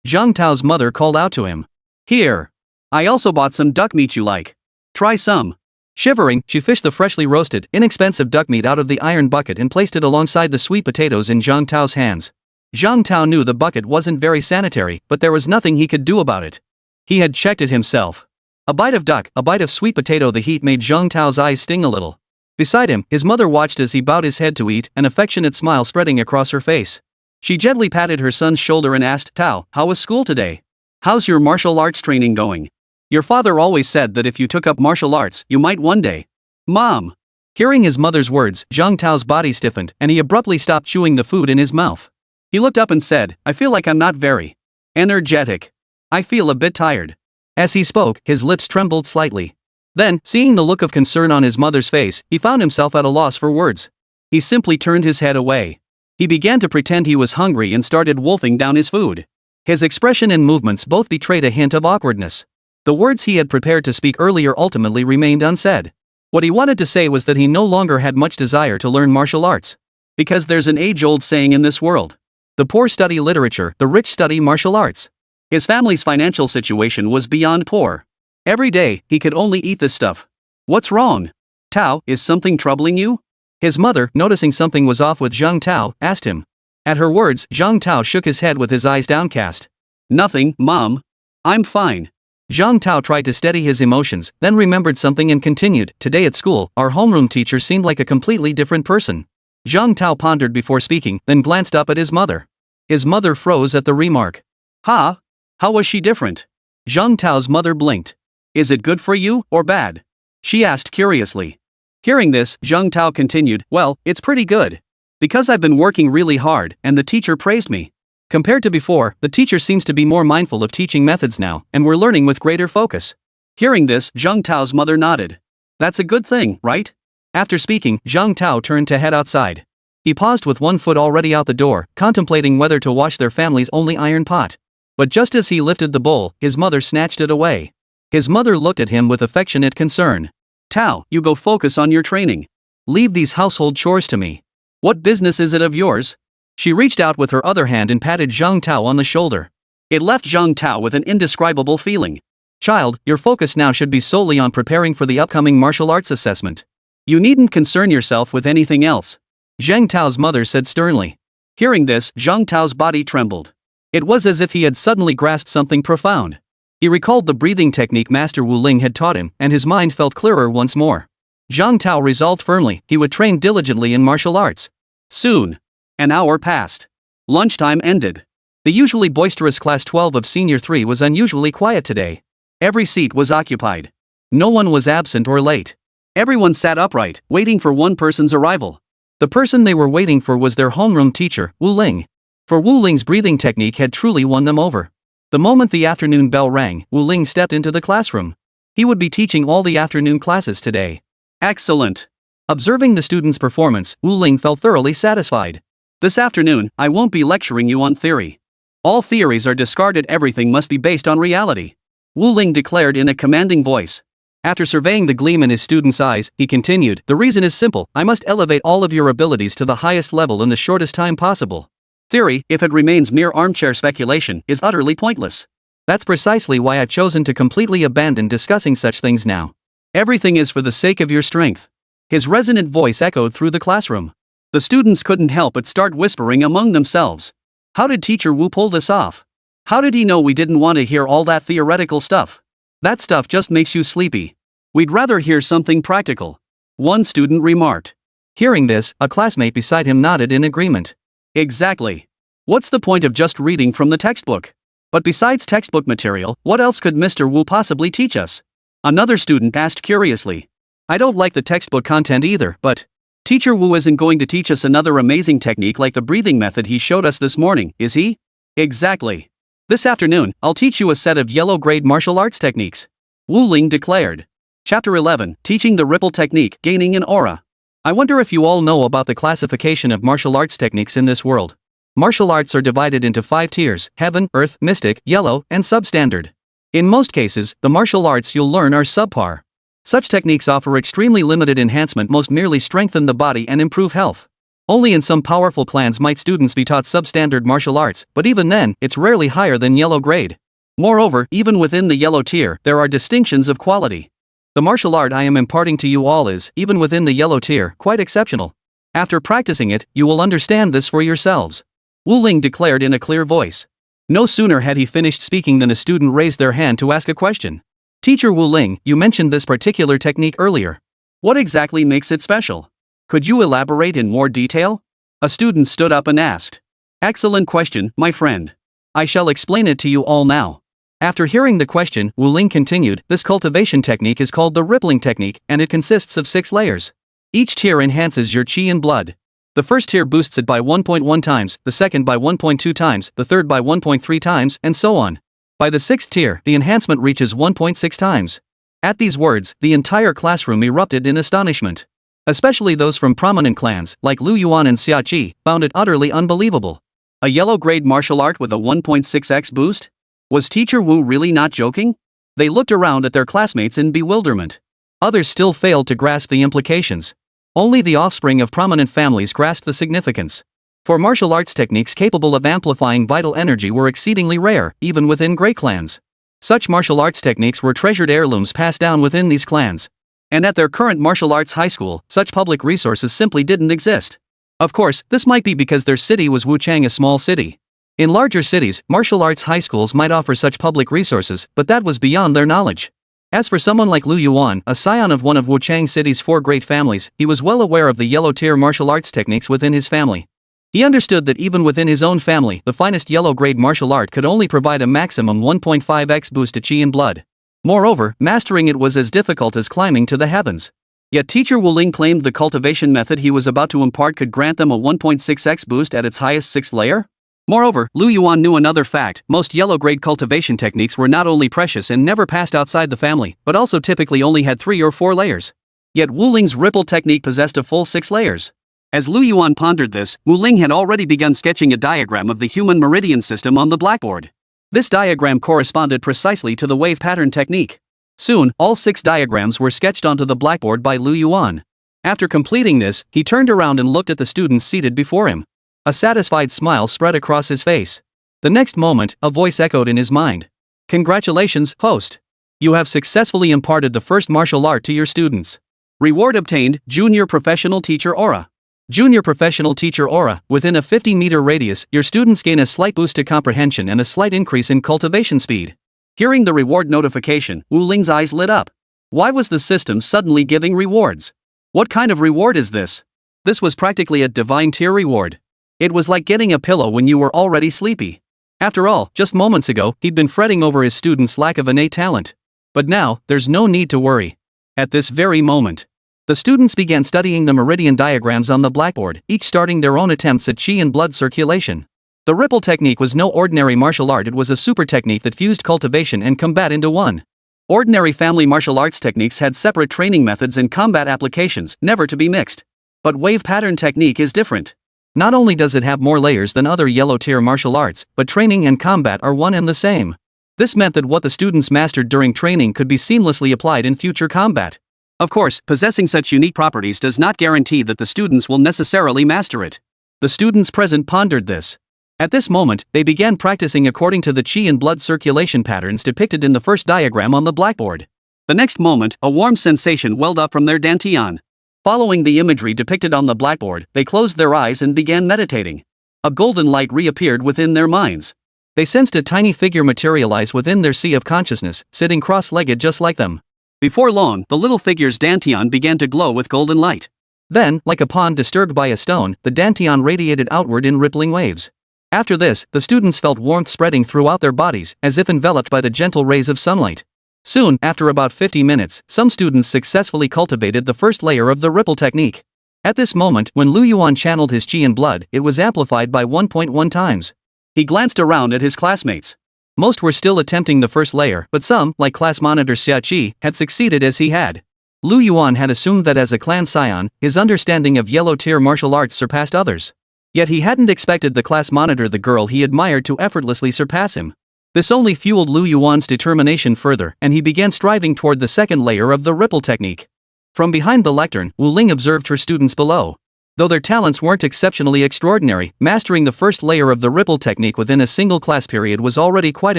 Zhang Tao's mother called out to him. Here. I also bought some duck meat you like. Try some. Shivering, she fished the freshly roasted, inexpensive duck meat out of the iron bucket and placed it alongside the sweet potatoes in Zhang Tao's hands. Zhang Tao knew the bucket wasn't very sanitary, but there was nothing he could do about it. He had checked it himself. A bite of duck, a bite of sweet potato. The heat made Zhang Tao's eyes sting a little. Beside him, his mother watched as he bowed his head to eat, an affectionate smile spreading across her face. She gently patted her son's shoulder and asked, Tao, how was school today? How's your martial arts training going? Your father always said that if you took up martial arts, you might one day. Mom! Hearing his mother's words, Zhang Tao's body stiffened, and he abruptly stopped chewing the food in his mouth. He looked up and said, I feel like I'm not very energetic. I feel a bit tired. As he spoke, his lips trembled slightly. Then, seeing the look of concern on his mother's face, he found himself at a loss for words. He simply turned his head away. He began to pretend he was hungry and started wolfing down his food. His expression and movements both betrayed a hint of awkwardness. The words he had prepared to speak earlier ultimately remained unsaid. What he wanted to say was that he no longer had much desire to learn martial arts. Because there's an age-old saying in this world. The poor study literature, the rich study martial arts. His family's financial situation was beyond poor. Every day, he could only eat this stuff. What's wrong? Tao, is something troubling you? His mother, noticing something was off with Zhang Tao, asked him. At her words, Zhang Tao shook his head with his eyes downcast. Nothing, Mom. I'm fine. Zhang Tao tried to steady his emotions, then remembered something and continued, Today at school, our homeroom teacher seemed like a completely different person. Zhang Tao pondered before speaking, then glanced up at his mother. His mother froze at the remark. Huh? How was she different? Zhang Tao's mother blinked. Is it good for you, or bad? She asked curiously. Hearing this, Zhang Tao continued, Well, it's pretty good. Because I've been working really hard, and the teacher praised me. Compared to before, the teacher seems to be more mindful of teaching methods now, and we're learning with greater focus. Hearing this, Zhang Tao's mother nodded. That's a good thing, right? After speaking, Zhang Tao turned to head outside. He paused with one foot already out the door, contemplating whether to wash their family's only iron pot. But just as he lifted the bowl, his mother snatched it away. His mother looked at him with affectionate concern. Tao, you go focus on your training. Leave these household chores to me. What business is it of yours? She reached out with her other hand and patted Zhang Tao on the shoulder. It left Zhang Tao with an indescribable feeling. Child, your focus now should be solely on preparing for the upcoming martial arts assessment. You needn't concern yourself with anything else. Zhang Tao's mother said sternly. Hearing this, Zhang Tao's body trembled. It was as if he had suddenly grasped something profound. He recalled the breathing technique Master Wu Ling had taught him, and his mind felt clearer once more. Zhang Tao resolved firmly he would train diligently in martial arts. Soon. An hour passed. Lunchtime ended. The usually boisterous Class 12 of Senior 3 was unusually quiet today. Every seat was occupied. No one was absent or late. Everyone sat upright, waiting for one person's arrival. The person they were waiting for was their homeroom teacher, Wu Ling. For Wu Ling's breathing technique had truly won them over. The moment the afternoon bell rang, Wu Ling stepped into the classroom. He would be teaching all the afternoon classes today. Excellent. Observing the students' performance, Wu Ling felt thoroughly satisfied. This afternoon, I won't be lecturing you on theory. All theories are discarded, everything must be based on reality. Wu Ling declared in a commanding voice. After surveying the gleam in his students' eyes, he continued, The reason is simple, I must elevate all of your abilities to the highest level in the shortest time possible. Theory, if it remains mere armchair speculation, is utterly pointless. That's precisely why I've chosen to completely abandon discussing such things now. Everything is for the sake of your strength. His resonant voice echoed through the classroom. The students couldn't help but start whispering among themselves. How did Teacher Wu pull this off? How did he know we didn't want to hear all that theoretical stuff? That stuff just makes you sleepy. We'd rather hear something practical. One student remarked. Hearing this, a classmate beside him nodded in agreement. Exactly. What's the point of just reading from the textbook? But besides textbook material, what else could Mr. Wu possibly teach us? Another student asked curiously. I don't like the textbook content either, but Teacher Wu isn't going to teach us another amazing technique like the breathing method he showed us this morning, is he? Exactly. This afternoon, I'll teach you a set of yellow-grade martial arts techniques. Wu Ling declared. Chapter 11, Teaching the Ripple Technique, Gaining an Aura. I wonder if you all know about the classification of martial arts techniques in this world. Martial arts are divided into 5 tiers, Heaven, Earth, Mystic, Yellow, and Substandard. In most cases, the martial arts you'll learn are subpar. Such techniques offer extremely limited enhancement, most merely strengthen the body and improve health. Only in some powerful clans might students be taught substandard martial arts, but even then, it's rarely higher than yellow grade. Moreover, even within the yellow tier, there are distinctions of quality. The martial art I am imparting to you all is, even within the yellow tier, quite exceptional. After practicing it, you will understand this for yourselves. Wu Ling declared in a clear voice. No sooner had he finished speaking than a student raised their hand to ask a question. Teacher Wu Ling, you mentioned this particular technique earlier. What exactly makes it special? Could you elaborate in more detail? A student stood up and asked. Excellent question, my friend. I shall explain it to you all now. After hearing the question, Wu Ling continued, this cultivation technique is called the rippling technique, and it consists of 6 layers. Each tier enhances your chi and blood. The first tier boosts it by 1.1 times, the second by 1.2 times, the third by 1.3 times, and so on. By the 6th tier, the enhancement reaches 1.6 times. At these words, the entire classroom erupted in astonishment. Especially those from prominent clans, like Lu Yuan and Xia Qi, found it utterly unbelievable. A yellow grade martial art with a 1.6x boost? Was Teacher Wu really not joking? They looked around at their classmates in bewilderment. Others still failed to grasp the implications. Only the offspring of prominent families grasped the significance. For martial arts techniques capable of amplifying vital energy were exceedingly rare, even within great clans. Such martial arts techniques were treasured heirlooms passed down within these clans. And at their current martial arts high school, such public resources simply didn't exist. Of course, this might be because their city was Wuchang, a small city. In larger cities, martial arts high schools might offer such public resources, but that was beyond their knowledge. As for someone like Lu Yuan, a scion of one of Wuchang City's 4 great families, he was well aware of the yellow-tier martial arts techniques within his family. He understood that even within his own family, the finest yellow-grade martial art could only provide a maximum 1.5x boost to chi and blood. Moreover, mastering it was as difficult as climbing to the heavens. Yet Teacher Wu Ling claimed the cultivation method he was about to impart could grant them a 1.6x boost at its highest 6th layer? Moreover, Lu Yuan knew another fact: most yellow-grade cultivation techniques were not only precious and never passed outside the family, but also typically only had 3 or 4 layers. Yet Wu Ling's ripple technique possessed a full 6 layers. As Lu Yuan pondered this, Wu Ling had already begun sketching a diagram of the human meridian system on the blackboard. This diagram corresponded precisely to the wave pattern technique. Soon, all 6 diagrams were sketched onto the blackboard by Lu Yuan. After completing this, he turned around and looked at the students seated before him. A satisfied smile spread across his face. The next moment, a voice echoed in his mind. Congratulations, host. You have successfully imparted the first martial art to your students. Reward obtained, Junior Professional Teacher Aura. Junior Professional Teacher Aura, within a 50-meter radius, your students gain a slight boost to comprehension and a slight increase in cultivation speed. Hearing the reward notification, Wu Ling's eyes lit up. Why was the system suddenly giving rewards? What kind of reward is this? This was practically a divine tier reward. It was like getting a pillow when you were already sleepy. After all, just moments ago, he'd been fretting over his students' lack of innate talent. But now, there's no need to worry. At this very moment, the students began studying the meridian diagrams on the blackboard, each starting their own attempts at chi and blood circulation. The ripple technique was no ordinary martial art, it was a super technique that fused cultivation and combat into one. Ordinary family martial arts techniques had separate training methods and combat applications, never to be mixed. But wave pattern technique is different. Not only does it have more layers than other yellow-tier martial arts, but training and combat are one and the same. This meant that what the students mastered during training could be seamlessly applied in future combat. Of course, possessing such unique properties does not guarantee that the students will necessarily master it. The students present pondered this. At this moment, they began practicing according to the chi and blood circulation patterns depicted in the first diagram on the blackboard. The next moment, a warm sensation welled up from their dantian. Following the imagery depicted on the blackboard, they closed their eyes and began meditating. A golden light reappeared within their minds. They sensed a tiny figure materialize within their sea of consciousness, sitting cross-legged just like them. Before long, the little figure's dantian began to glow with golden light. Then, like a pond disturbed by a stone, the dantian radiated outward in rippling waves. After this, the students felt warmth spreading throughout their bodies, as if enveloped by the gentle rays of sunlight. Soon, after about 50 minutes, some students successfully cultivated the first layer of the ripple technique. At this moment, when Lu Yuan channeled his chi and blood, it was amplified by 1.1 times. He glanced around at his classmates. Most were still attempting the first layer, but some, like class monitor Xia Qi, had succeeded as he had. Lu Yuan had assumed that as a clan scion, his understanding of yellow-tier martial arts surpassed others. Yet he hadn't expected the class monitor, the girl he admired, to effortlessly surpass him. This only fueled Lu Yuan's determination further, and he began striving toward the second layer of the ripple technique. From behind the lectern, Wu Ling observed her students below. Though their talents weren't exceptionally extraordinary, mastering the first layer of the ripple technique within a single class period was already quite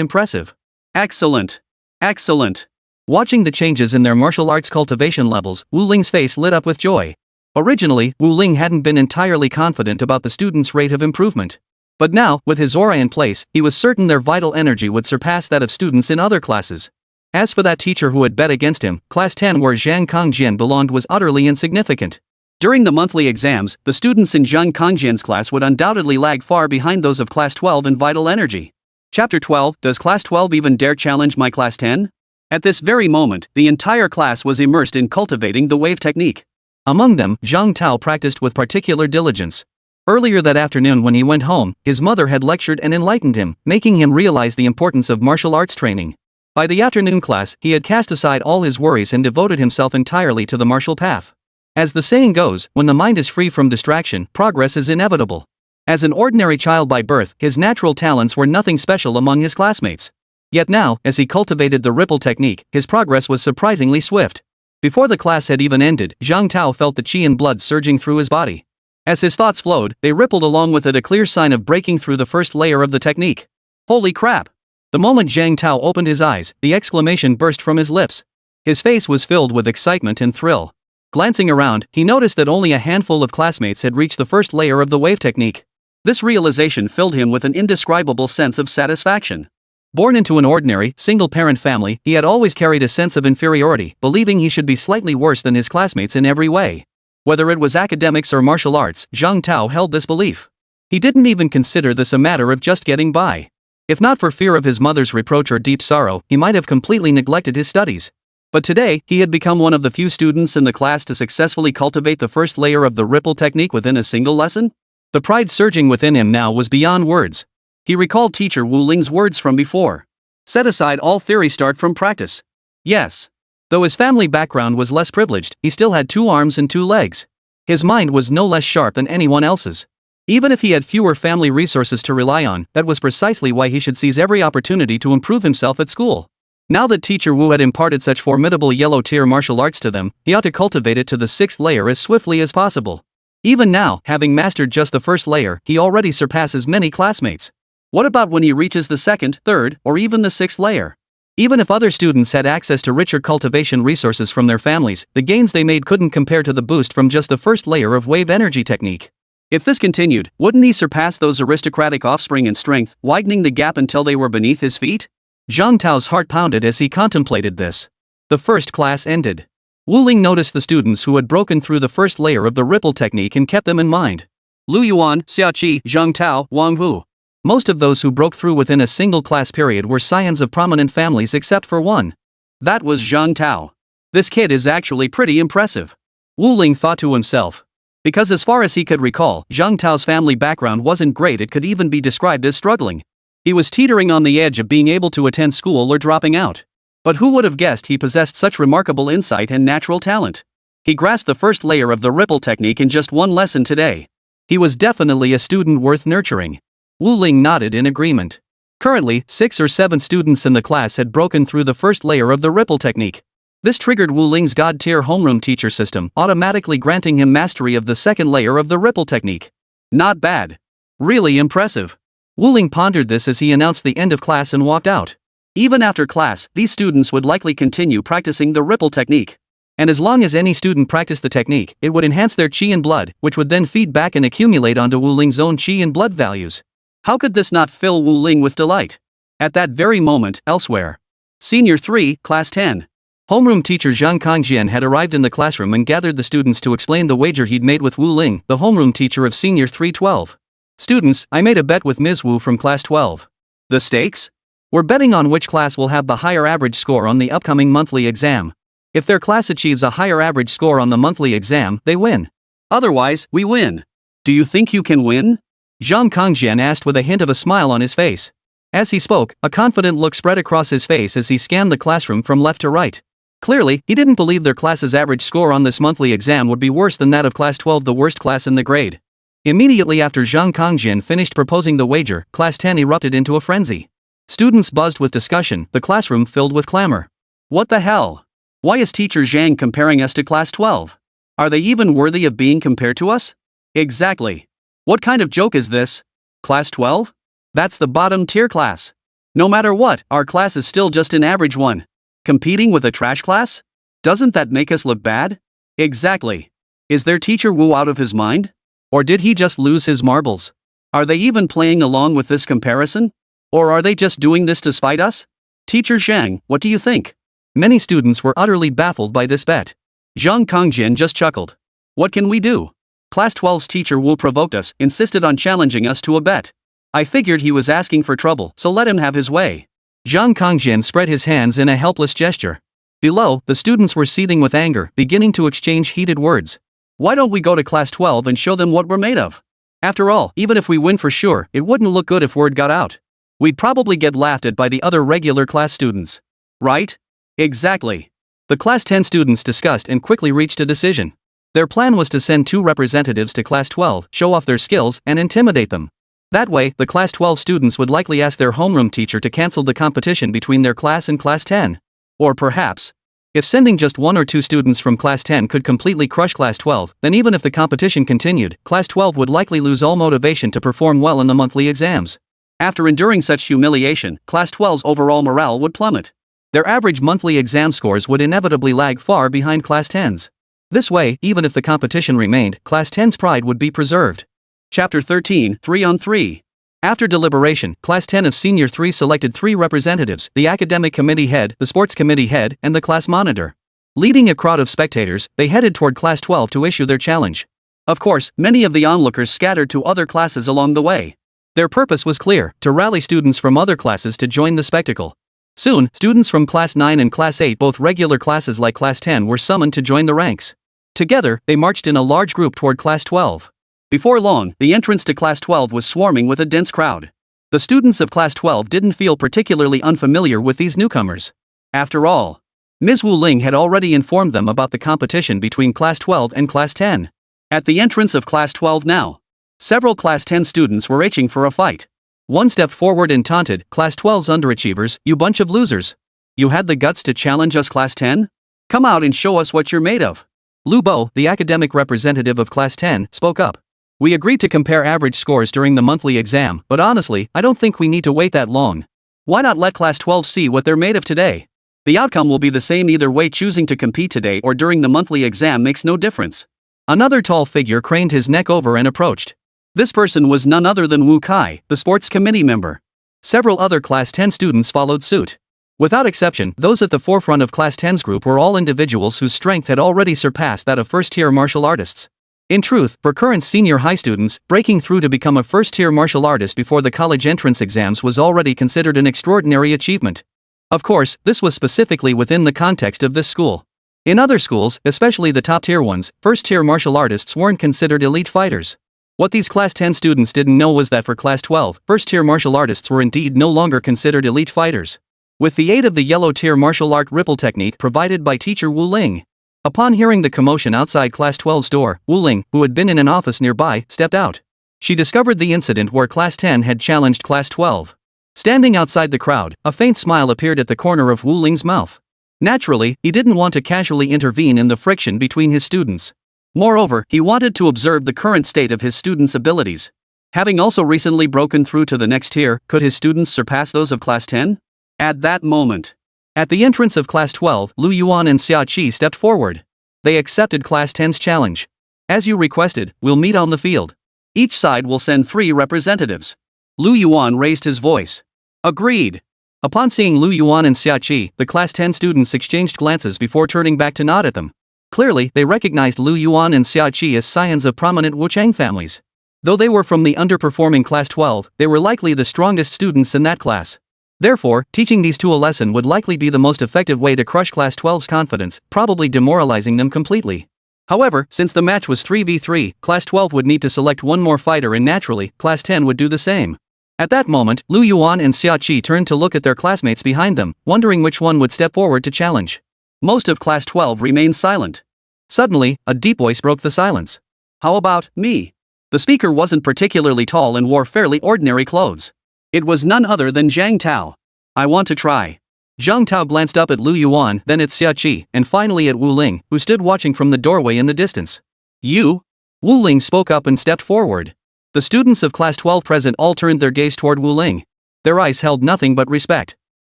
impressive. Excellent! Excellent! Watching the changes in their martial arts cultivation levels, Wu Ling's face lit up with joy. Originally, Wu Ling hadn't been entirely confident about the students' rate of improvement. But now, with his aura in place, he was certain their vital energy would surpass that of students in other classes. As for that teacher who had bet against him, Class 10 where Zhang Kongjian belonged was utterly insignificant. During the monthly exams, the students in Zhang Kongjian's class would undoubtedly lag far behind those of Class 12 in vital energy. Chapter 12, Does Class 12 even dare challenge my Class 10? At this very moment, the entire class was immersed in cultivating the wave technique. Among them, Zhang Tao practiced with particular diligence. Earlier that afternoon when he went home, his mother had lectured and enlightened him, making him realize the importance of martial arts training. By the afternoon class, he had cast aside all his worries and devoted himself entirely to the martial path. As the saying goes, when the mind is free from distraction, progress is inevitable. As an ordinary child by birth, his natural talents were nothing special among his classmates. Yet now, as he cultivated the ripple technique, his progress was surprisingly swift. Before the class had even ended, Zhang Tao felt the qi and blood surging through his body. As his thoughts flowed, they rippled along with it, a clear sign of breaking through the first layer of the technique. Holy crap! The moment Zhang Tao opened his eyes, the exclamation burst from his lips. His face was filled with excitement and thrill. Glancing around, he noticed that only a handful of classmates had reached the first layer of the wave technique. This realization filled him with an indescribable sense of satisfaction. Born into an ordinary, single-parent family, he had always carried a sense of inferiority, believing he should be slightly worse than his classmates in every way. Whether it was academics or martial arts, Zhang Tao held this belief. He didn't even consider this a matter of just getting by. If not for fear of his mother's reproach or deep sorrow, he might have completely neglected his studies. But today, he had become one of the few students in the class to successfully cultivate the first layer of the ripple technique within a single lesson. The pride surging within him now was beyond words. He recalled teacher Wu Ling's words from before. Set aside all theory, start from practice. Yes. Though his family background was less privileged, he still had 2 arms and 2 legs. His mind was no less sharp than anyone else's. Even if he had fewer family resources to rely on, that was precisely why he should seize every opportunity to improve himself at school. Now that teacher Wu had imparted such formidable yellow-tier martial arts to them, he ought to cultivate it to the 6th layer as swiftly as possible. Even now, having mastered just the first layer, he already surpasses many classmates. What about when he reaches the 2nd, 3rd, or even the 6th layer? Even if other students had access to richer cultivation resources from their families, the gains they made couldn't compare to the boost from just the first layer of wave energy technique. If this continued, wouldn't he surpass those aristocratic offspring in strength, widening the gap until they were beneath his feet? Zhang Tao's heart pounded as he contemplated this. The first class ended. Wu Ling noticed the students who had broken through the first layer of the ripple technique and kept them in mind. Lu Yuan, Xiaoqi, Zhang Tao, Wang Hu. Most of those who broke through within a single class period were scions of prominent families except for one. That was Zhang Tao. This kid is actually pretty impressive. Wu Ling thought to himself. Because as far as he could recall, Zhang Tao's family background wasn't great, it could even be described as struggling. He was teetering on the edge of being able to attend school or dropping out. But who would have guessed he possessed such remarkable insight and natural talent? He grasped the first layer of the ripple technique in just one lesson today. He was definitely a student worth nurturing. Wu Ling nodded in agreement. Currently, 6 or 7 students in the class had broken through the first layer of the ripple technique. This triggered Wu Ling's God-tier homeroom teacher system, automatically granting him mastery of the 2nd layer of the ripple technique. Not bad. Really impressive. Wu Ling pondered this as he announced the end of class and walked out. Even after class, these students would likely continue practicing the ripple technique. And as long as any student practiced the technique, it would enhance their qi and blood, which would then feed back and accumulate onto Wu Ling's own qi and blood values. How could this not fill Wu Ling with delight? At that very moment, elsewhere. Senior 3, Class 10. Homeroom teacher Zhang Kongjian had arrived in the classroom and gathered the students to explain the wager he'd made with Wu Ling, the homeroom teacher of Senior 312. Students, I made a bet with Ms. Wu from Class 12. The stakes? We're betting on which class will have the higher average score on the upcoming monthly exam. If their class achieves a higher average score on the monthly exam, they win. Otherwise, we win. Do you think you can win? Zhang Kongjian asked with a hint of a smile on his face. As he spoke, a confident look spread across his face as he scanned the classroom from left to right. Clearly, he didn't believe their class's average score on this monthly exam would be worse than that of Class 12, the worst class in the grade. Immediately after Zhang Kongjian finished proposing the wager, Class 10 erupted into a frenzy. Students buzzed with discussion, the classroom filled with clamor. What the hell? Why is teacher Zhang comparing us to Class 12? Are they even worthy of being compared to us? Exactly. What kind of joke is this? Class 12? That's the bottom tier class. No matter what, our class is still just an average one. Competing with a trash class? Doesn't that make us look bad? Exactly. Is their teacher Wu out of his mind? Or did he just lose his marbles? Are they even playing along with this comparison? Or are they just doing this to spite us? Teacher Zhang, what do you think? Many students were utterly baffled by this bet. Zhang Kongjin just chuckled. What can we do? Class 12's teacher Wu provoked us, insisted on challenging us to a bet. I figured he was asking for trouble, so let him have his way. Zhang Kongjin spread his hands in a helpless gesture. Below, the students were seething with anger, beginning to exchange heated words. Why don't we go to class 12 and show them what we're made of? After all, even if we win for sure, it wouldn't look good if word got out. We'd probably get laughed at by the other regular class students. Right? Exactly. The class 10 students discussed and quickly reached a decision. Their plan was to send 2 representatives to class 12, show off their skills, and intimidate them. That way, the class 12 students would likely ask their homeroom teacher to cancel the competition between their class and class 10. Or perhaps, if sending just 1 or 2 students from class 10 could completely crush class 12, then even if the competition continued, class 12 would likely lose all motivation to perform well in the monthly exams. After enduring such humiliation, class 12's overall morale would plummet. Their average monthly exam scores would inevitably lag far behind class 10's. This way, even if the competition remained, class 10's pride would be preserved. Chapter 13, 3 on 3. After deliberation, Class 10 of Senior 3 selected 3 representatives, the academic committee head, the sports committee head, and the class monitor. Leading a crowd of spectators, they headed toward Class 12 to issue their challenge. Of course, many of the onlookers scattered to other classes along the way. Their purpose was clear, to rally students from other classes to join the spectacle. Soon, students from Class 9 and Class 8, both regular classes like Class 10, were summoned to join the ranks. Together, they marched in a large group toward Class 12. Before long, the entrance to Class 12 was swarming with a dense crowd. The students of Class 12 didn't feel particularly unfamiliar with these newcomers. After all, Ms. Wu Ling had already informed them about the competition between Class 12 and Class 10. At the entrance of Class 12 now, several Class 10 students were itching for a fight. One stepped forward and taunted, "Class 12's underachievers, you bunch of losers. You had the guts to challenge us, Class 10? Come out and show us what you're made of." Lu Bo, the academic representative of Class 10, spoke up. "We agreed to compare average scores during the monthly exam, but honestly, I don't think we need to wait that long. Why not let Class 12 see what they're made of today? The outcome will be the same either way. Choosing to compete today or during the monthly exam makes no difference." Another tall figure craned his neck over and approached. This person was none other than Wu Kai, the sports committee member. Several other Class 10 students followed suit. Without exception, those at the forefront of Class 10's group were all individuals whose strength had already surpassed that of first-tier martial artists. In truth, for current senior high students, breaking through to become a first-tier martial artist before the college entrance exams was already considered an extraordinary achievement. Of course, this was specifically within the context of this school. In other schools, especially the top-tier ones, first-tier martial artists weren't considered elite fighters. What these Class 10 students didn't know was that for Class 12, first-tier martial artists were indeed no longer considered elite fighters. With the aid of the yellow-tier martial art ripple technique provided by teacher Wu Ling. Upon hearing the commotion outside Class 12's door, Wu Ling, who had been in an office nearby, stepped out. She discovered the incident where Class 10 had challenged Class 12. Standing outside the crowd, a faint smile appeared at the corner of Wu Ling's mouth. Naturally, he didn't want to casually intervene in the friction between his students. Moreover, he wanted to observe the current state of his students' abilities. Having also recently broken through to the next tier, could his students surpass those of Class 10? At that moment, at the entrance of Class 12, Lu Yuan and Xia Qi stepped forward. They accepted Class 10's challenge. "As you requested, we'll meet on the field. Each side will send 3 representatives." Lu Yuan raised his voice. "Agreed." Upon seeing Lu Yuan and Xia Qi, the Class 10 students exchanged glances before turning back to nod at them. Clearly, they recognized Lu Yuan and Xia Qi as scions of prominent Wuchang families. Though they were from the underperforming Class 12, they were likely the strongest students in that class. Therefore, teaching these 2 a lesson would likely be the most effective way to crush Class 12's confidence, probably demoralizing them completely. However, since the match was 3v3, Class 12 would need to select one more fighter and naturally, Class 10 would do the same. At that moment, Lu Yuan and Xia Qi turned to look at their classmates behind them, wondering which one would step forward to challenge. Most of Class 12 remained silent. Suddenly, a deep voice broke the silence. "How about me?" The speaker wasn't particularly tall and wore fairly ordinary clothes. It was none other than Zhang Tao. "I want to try." Zhang Tao glanced up at Lu Yuan, then at Xia Qi, and finally at Wu Ling, who stood watching from the doorway in the distance. "You?" Wu Ling spoke up and stepped forward. The students of Class 12 present all turned their gaze toward Wu Ling. Their eyes held nothing but respect.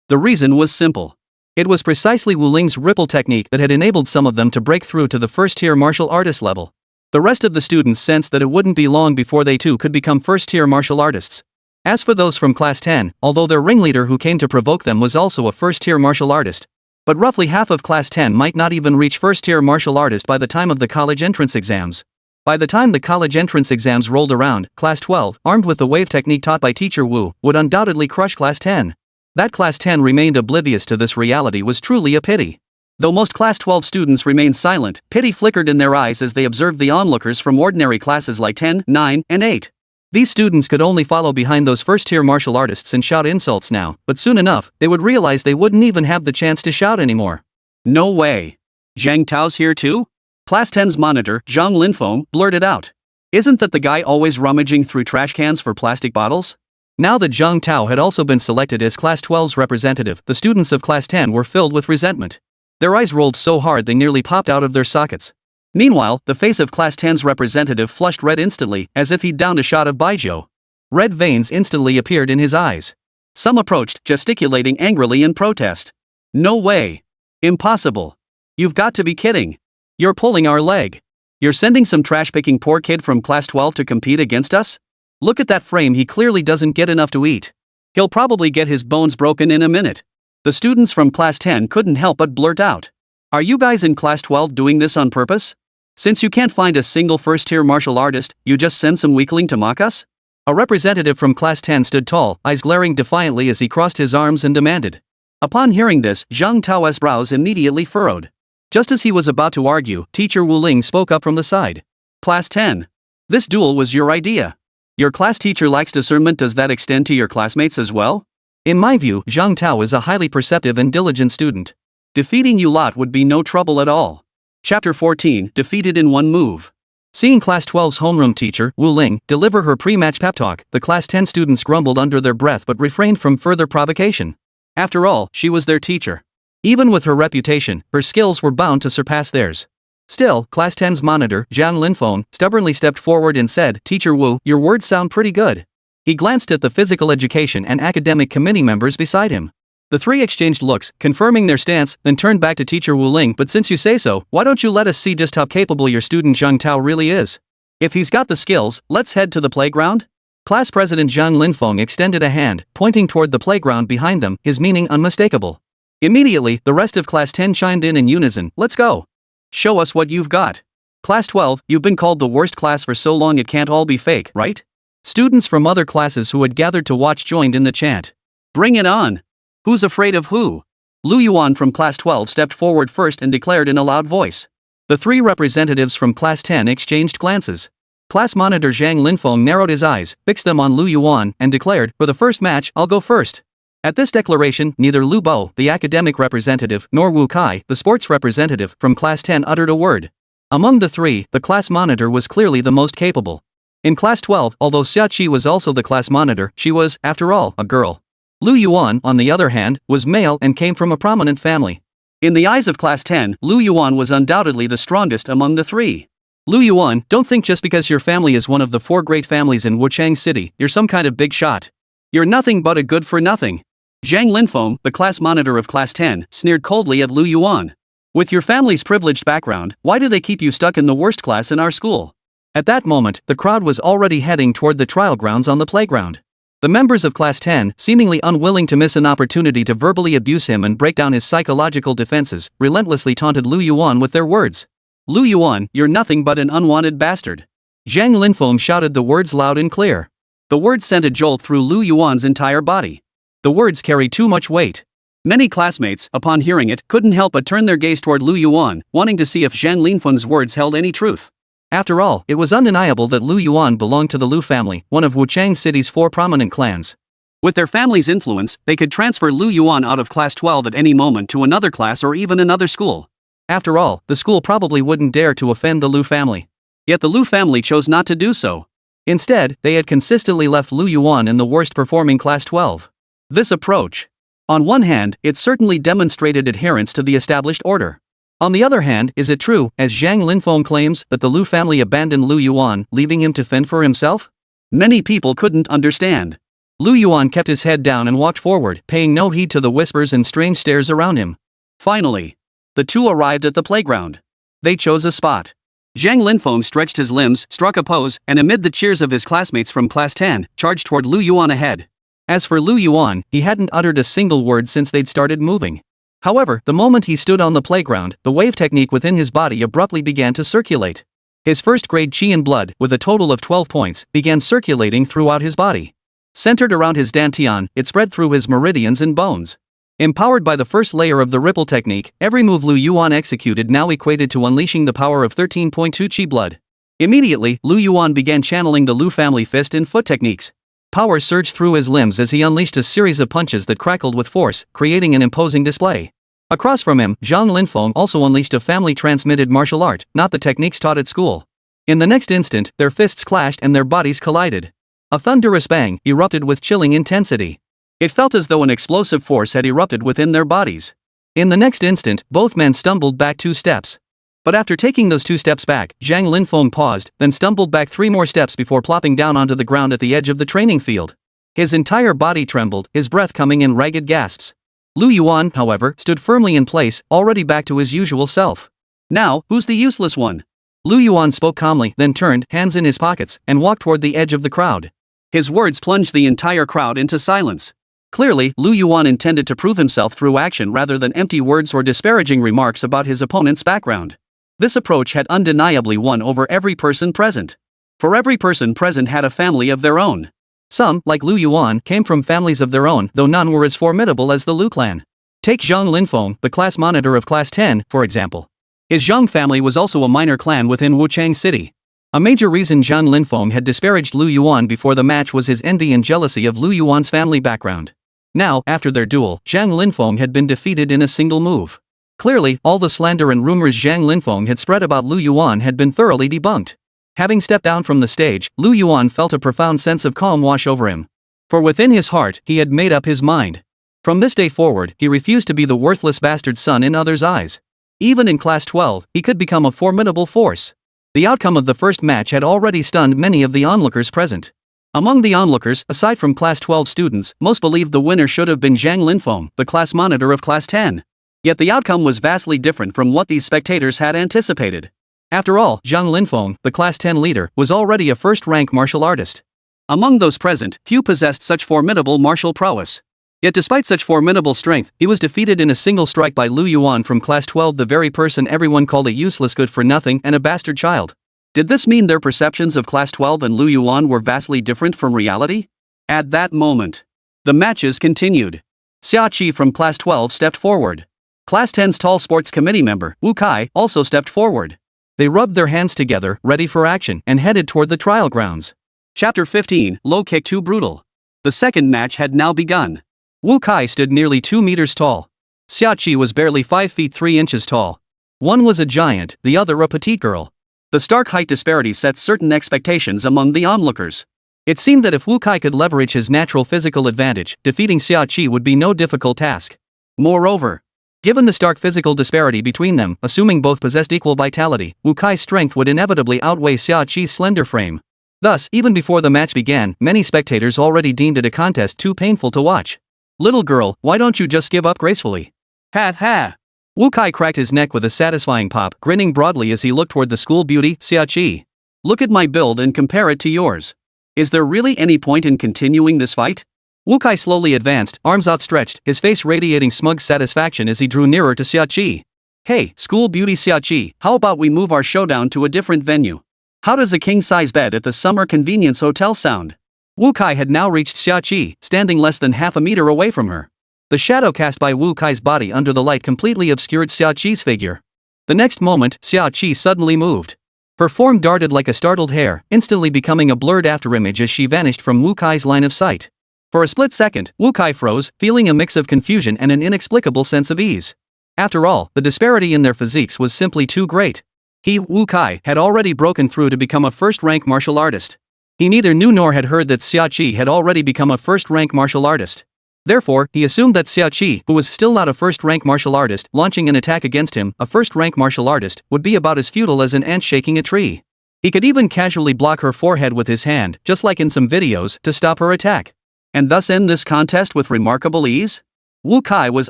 The reason was simple. It was precisely Wu Ling's ripple technique that had enabled some of them to break through to the first-tier martial artist level. The rest of the students sensed that it wouldn't be long before they too could become first-tier martial artists. As for those from Class 10, although their ringleader who came to provoke them was also a first-tier martial artist, But roughly half of Class 10 might not even reach first-tier martial artist by the time of the college entrance exams. By the time the college entrance exams rolled around, Class 12, armed with the wave technique taught by Teacher Wu, would undoubtedly crush Class 10. That Class 10 remained oblivious to this reality was truly a pity. Though most Class 12 students remained silent, pity flickered in their eyes as they observed the onlookers from ordinary classes like 10, 9, and 8. These students could only follow behind those first-tier martial artists and shout insults now, but soon enough, they would realize they wouldn't even have the chance to shout anymore. No way. Zhang Tao's here too? Class 10's monitor, Zhang Linfeng, blurted out. Isn't that the guy always rummaging through trash cans for plastic bottles? Now that Zhang Tao had also been selected as Class 12's representative, the students of Class 10 were filled with resentment. Their eyes rolled so hard they nearly popped out of their sockets. Meanwhile, the face of Class 10's representative flushed red instantly, as if he'd downed a shot of baijiu. Red veins instantly appeared in his eyes. Some approached, gesticulating angrily in protest. No way. Impossible. You've got to be kidding. You're pulling our leg. You're sending some trash-picking poor kid from Class 12 to compete against us? Look at that frame, he clearly doesn't get enough to eat. He'll probably get his bones broken in a minute. The students from Class 10 couldn't help but blurt out. Are you guys in Class 12 doing this on purpose? Since you can't find a single first-tier martial artist, you just send some weakling to mock us? A representative from Class 10 stood tall, eyes glaring defiantly as he crossed his arms and demanded. Upon hearing this, Zhang Tao's brows immediately furrowed. Just as he was about to argue, Teacher Wu Ling spoke up from the side. Class 10. This duel was your idea. Your class teacher lacks discernment. Does that extend to your classmates as well? In my view, Zhang Tao is a highly perceptive and diligent student. Defeating you lot would be no trouble at all. Chapter 14, Defeated in One Move. Seeing Class 12's homeroom teacher, Wu Ling, deliver her pre-match pep talk, the Class 10 students grumbled under their breath but refrained from further provocation. After all, she was their teacher. Even with her reputation, her skills were bound to surpass theirs. Still, Class 10's monitor, Zhang Linfeng, stubbornly stepped forward and said, Teacher Wu, your words sound pretty good. He glanced at the physical education and academic committee members beside him. The three exchanged looks, confirming their stance, then turned back to Teacher Wu Ling. But since you say so, why don't you let us see just how capable your student Zhang Tao really is? If he's got the skills, let's head to the playground? Class President Zhang Linfeng extended a hand, pointing toward the playground behind them, his meaning unmistakable. Immediately, the rest of Class 10 chimed in unison, let's go. Show us what you've got. Class 12, you've been called the worst class for so long it can't all be fake, right? Students from other classes who had gathered to watch joined in the chant. Bring it on! Who's afraid of who? Lu Yuan from Class 12 stepped forward first and declared in a loud voice. The three representatives from Class 10 exchanged glances. Class monitor Zhang Linfeng narrowed his eyes, fixed them on Lu Yuan, and declared, for the first match, I'll go first. At this declaration, neither Lu Bo, the academic representative, nor Wu Kai, the sports representative, from Class 10 uttered a word. Among the three, the class monitor was clearly the most capable. In Class 12, although Xia Qi was also the class monitor, she was, after all, a girl. Lu Yuan, on the other hand, was male and came from a prominent family. In the eyes of Class 10, Lu Yuan was undoubtedly the strongest among the three. Lu Yuan, don't think just because your family is one of the 4 great families in Wuchang City, you're some kind of big shot. You're nothing but a good-for-nothing. Zhang Linfeng, the class monitor of Class 10, sneered coldly at Lu Yuan. With your family's privileged background, why do they keep you stuck in the worst class in our school? At that moment, the crowd was already heading toward the trial grounds on the playground. The members of Class 10, seemingly unwilling to miss an opportunity to verbally abuse him and break down his psychological defenses, relentlessly taunted Lu Yuan with their words. Lu Yuan, you're nothing but an unwanted bastard. Zhang Linfeng shouted the words loud and clear. The words sent a jolt through Lu Yuan's entire body. The words carry too much weight. Many classmates, upon hearing it, couldn't help but turn their gaze toward Lu Yuan, wanting to see if Zhang Linfeng's words held any truth. After all, it was undeniable that Lu Yuan belonged to the Lu family, one of Wuchang City's 4 prominent clans. With their family's influence, they could transfer Lu Yuan out of Class 12 at any moment to another class or even another school. After all, the school probably wouldn't dare to offend the Lu family. Yet the Lu family chose not to do so. Instead, they had consistently left Lu Yuan in the worst-performing Class 12. This approach. On one hand, it certainly demonstrated adherence to the established order. On the other hand, is it true, as Zhang Linfeng claims, that the Lu family abandoned Lu Yuan, leaving him to fend for himself? Many people couldn't understand. Lu Yuan kept his head down and walked forward, paying no heed to the whispers and strange stares around him. Finally, the two arrived at the playground. They chose a spot. Zhang Linfeng stretched his limbs, struck a pose, and amid the cheers of his classmates from Class 10, charged toward Lu Yuan ahead. As for Lu Yuan, he hadn't uttered a single word since they'd started moving. However, the moment he stood on the playground, the wave technique within his body abruptly began to circulate. His first-grade chi and blood, with a total of 12 points, began circulating throughout his body. Centered around his dantian, it spread through his meridians and bones. Empowered by the first layer of the ripple technique, every move Lu Yuan executed now equated to unleashing the power of 13.2 chi blood. Immediately, Lu Yuan began channeling the Lu family fist and foot techniques. Power surged through his limbs as he unleashed a series of punches that crackled with force, creating an imposing display. Across from him, Zhang Linfeng also unleashed a family-transmitted martial art, not the techniques taught at school. In the next instant, their fists clashed and their bodies collided. A thunderous bang erupted with chilling intensity. It felt as though an explosive force had erupted within their bodies. In the next instant, both men stumbled back 2 steps. But after taking those 2 steps back, Zhang Linfeng paused, then stumbled back 3 more steps before plopping down onto the ground at the edge of the training field. His entire body trembled, his breath coming in ragged gasps. Lu Yuan, however, stood firmly in place, already back to his usual self. "Now, who's the useless one?" Lu Yuan spoke calmly, then turned, hands in his pockets, and walked toward the edge of the crowd. His words plunged the entire crowd into silence. Clearly, Lu Yuan intended to prove himself through action rather than empty words or disparaging remarks about his opponent's background. This approach had undeniably won over every person present. For every person present had a family of their own. Some, like Lu Yuan, came from families of their own, though none were as formidable as the Lu clan. Take Zhang Linfeng, the class monitor of Class 10, for example. His Zhang family was also a minor clan within Wuchang City. A major reason Zhang Linfeng had disparaged Lu Yuan before the match was his envy and jealousy of Lu Yuan's family background. Now, after their duel, Zhang Linfeng had been defeated in a single move. Clearly, all the slander and rumors Zhang Linfeng had spread about Lu Yuan had been thoroughly debunked. Having stepped down from the stage, Lu Yuan felt a profound sense of calm wash over him. For within his heart, he had made up his mind. From this day forward, he refused to be the worthless bastard son in others' eyes. Even in Class 12, he could become a formidable force. The outcome of the first match had already stunned many of the onlookers present. Among the onlookers, aside from Class 12 students, most believed the winner should have been Zhang Linfeng, the class monitor of Class 10. Yet the outcome was vastly different from what these spectators had anticipated. After all, Zhang Linfeng, the Class 10 leader, was already a first-rank martial artist. Among those present, few possessed such formidable martial prowess. Yet despite such formidable strength, he was defeated in a single strike by Lu Yuan from Class 12, the very person everyone called a useless good-for-nothing and a bastard child. Did this mean their perceptions of Class 12 and Lu Yuan were vastly different from reality? At that moment, the matches continued. Xia Qi from Class 12 stepped forward. Class 10's tall sports committee member, Wu Kai, also stepped forward. They rubbed their hands together, ready for action, and headed toward the trial grounds. Chapter 15, Low Kick Too Brutal. The second match had now begun. Wu Kai stood nearly 2 meters tall. Xia Qi was barely 5 feet 3 inches tall. One was a giant, the other a petite girl. The stark height disparity set certain expectations among the onlookers. It seemed that if Wu Kai could leverage his natural physical advantage, defeating Xia Qi would be no difficult task. Moreover, given the stark physical disparity between them, assuming both possessed equal vitality, Wu Kai's strength would inevitably outweigh Xia Qi's slender frame. Thus, even before the match began, many spectators already deemed it a contest too painful to watch. "Little girl, why don't you just give up gracefully?" "Ha ha!" Wu Kai cracked his neck with a satisfying pop, grinning broadly as he looked toward the school beauty, Xia Qi. "Look at my build and compare it to yours. Is there really any point in continuing this fight?" Wu Kai slowly advanced, arms outstretched, his face radiating smug satisfaction as he drew nearer to Xia Qi. "Hey, school beauty Xia Qi, how about we move our showdown to a different venue? How does a king-size bed at the Summer Convenience Hotel sound?" Wu Kai had now reached Xia Qi, standing less than half a meter away from her. The shadow cast by Wu Kai's body under the light completely obscured Xia Qi's figure. The next moment, Xia Qi suddenly moved. Her form darted like a startled hare, instantly becoming a blurred afterimage as she vanished from Wu Kai's line of sight. For a split second, Wu Kai froze, feeling a mix of confusion and an inexplicable sense of ease. After all, the disparity in their physiques was simply too great. He, Wu Kai, had already broken through to become a first-rank martial artist. He neither knew nor had heard that Xia Qi had already become a first-rank martial artist. Therefore, he assumed that Xia Qi, who was still not a first-rank martial artist, launching an attack against him, a first-rank martial artist, would be about as futile as an ant shaking a tree. He could even casually block her forehead with his hand, just like in some videos, to stop her attack. And thus end this contest with remarkable ease? Wu Kai was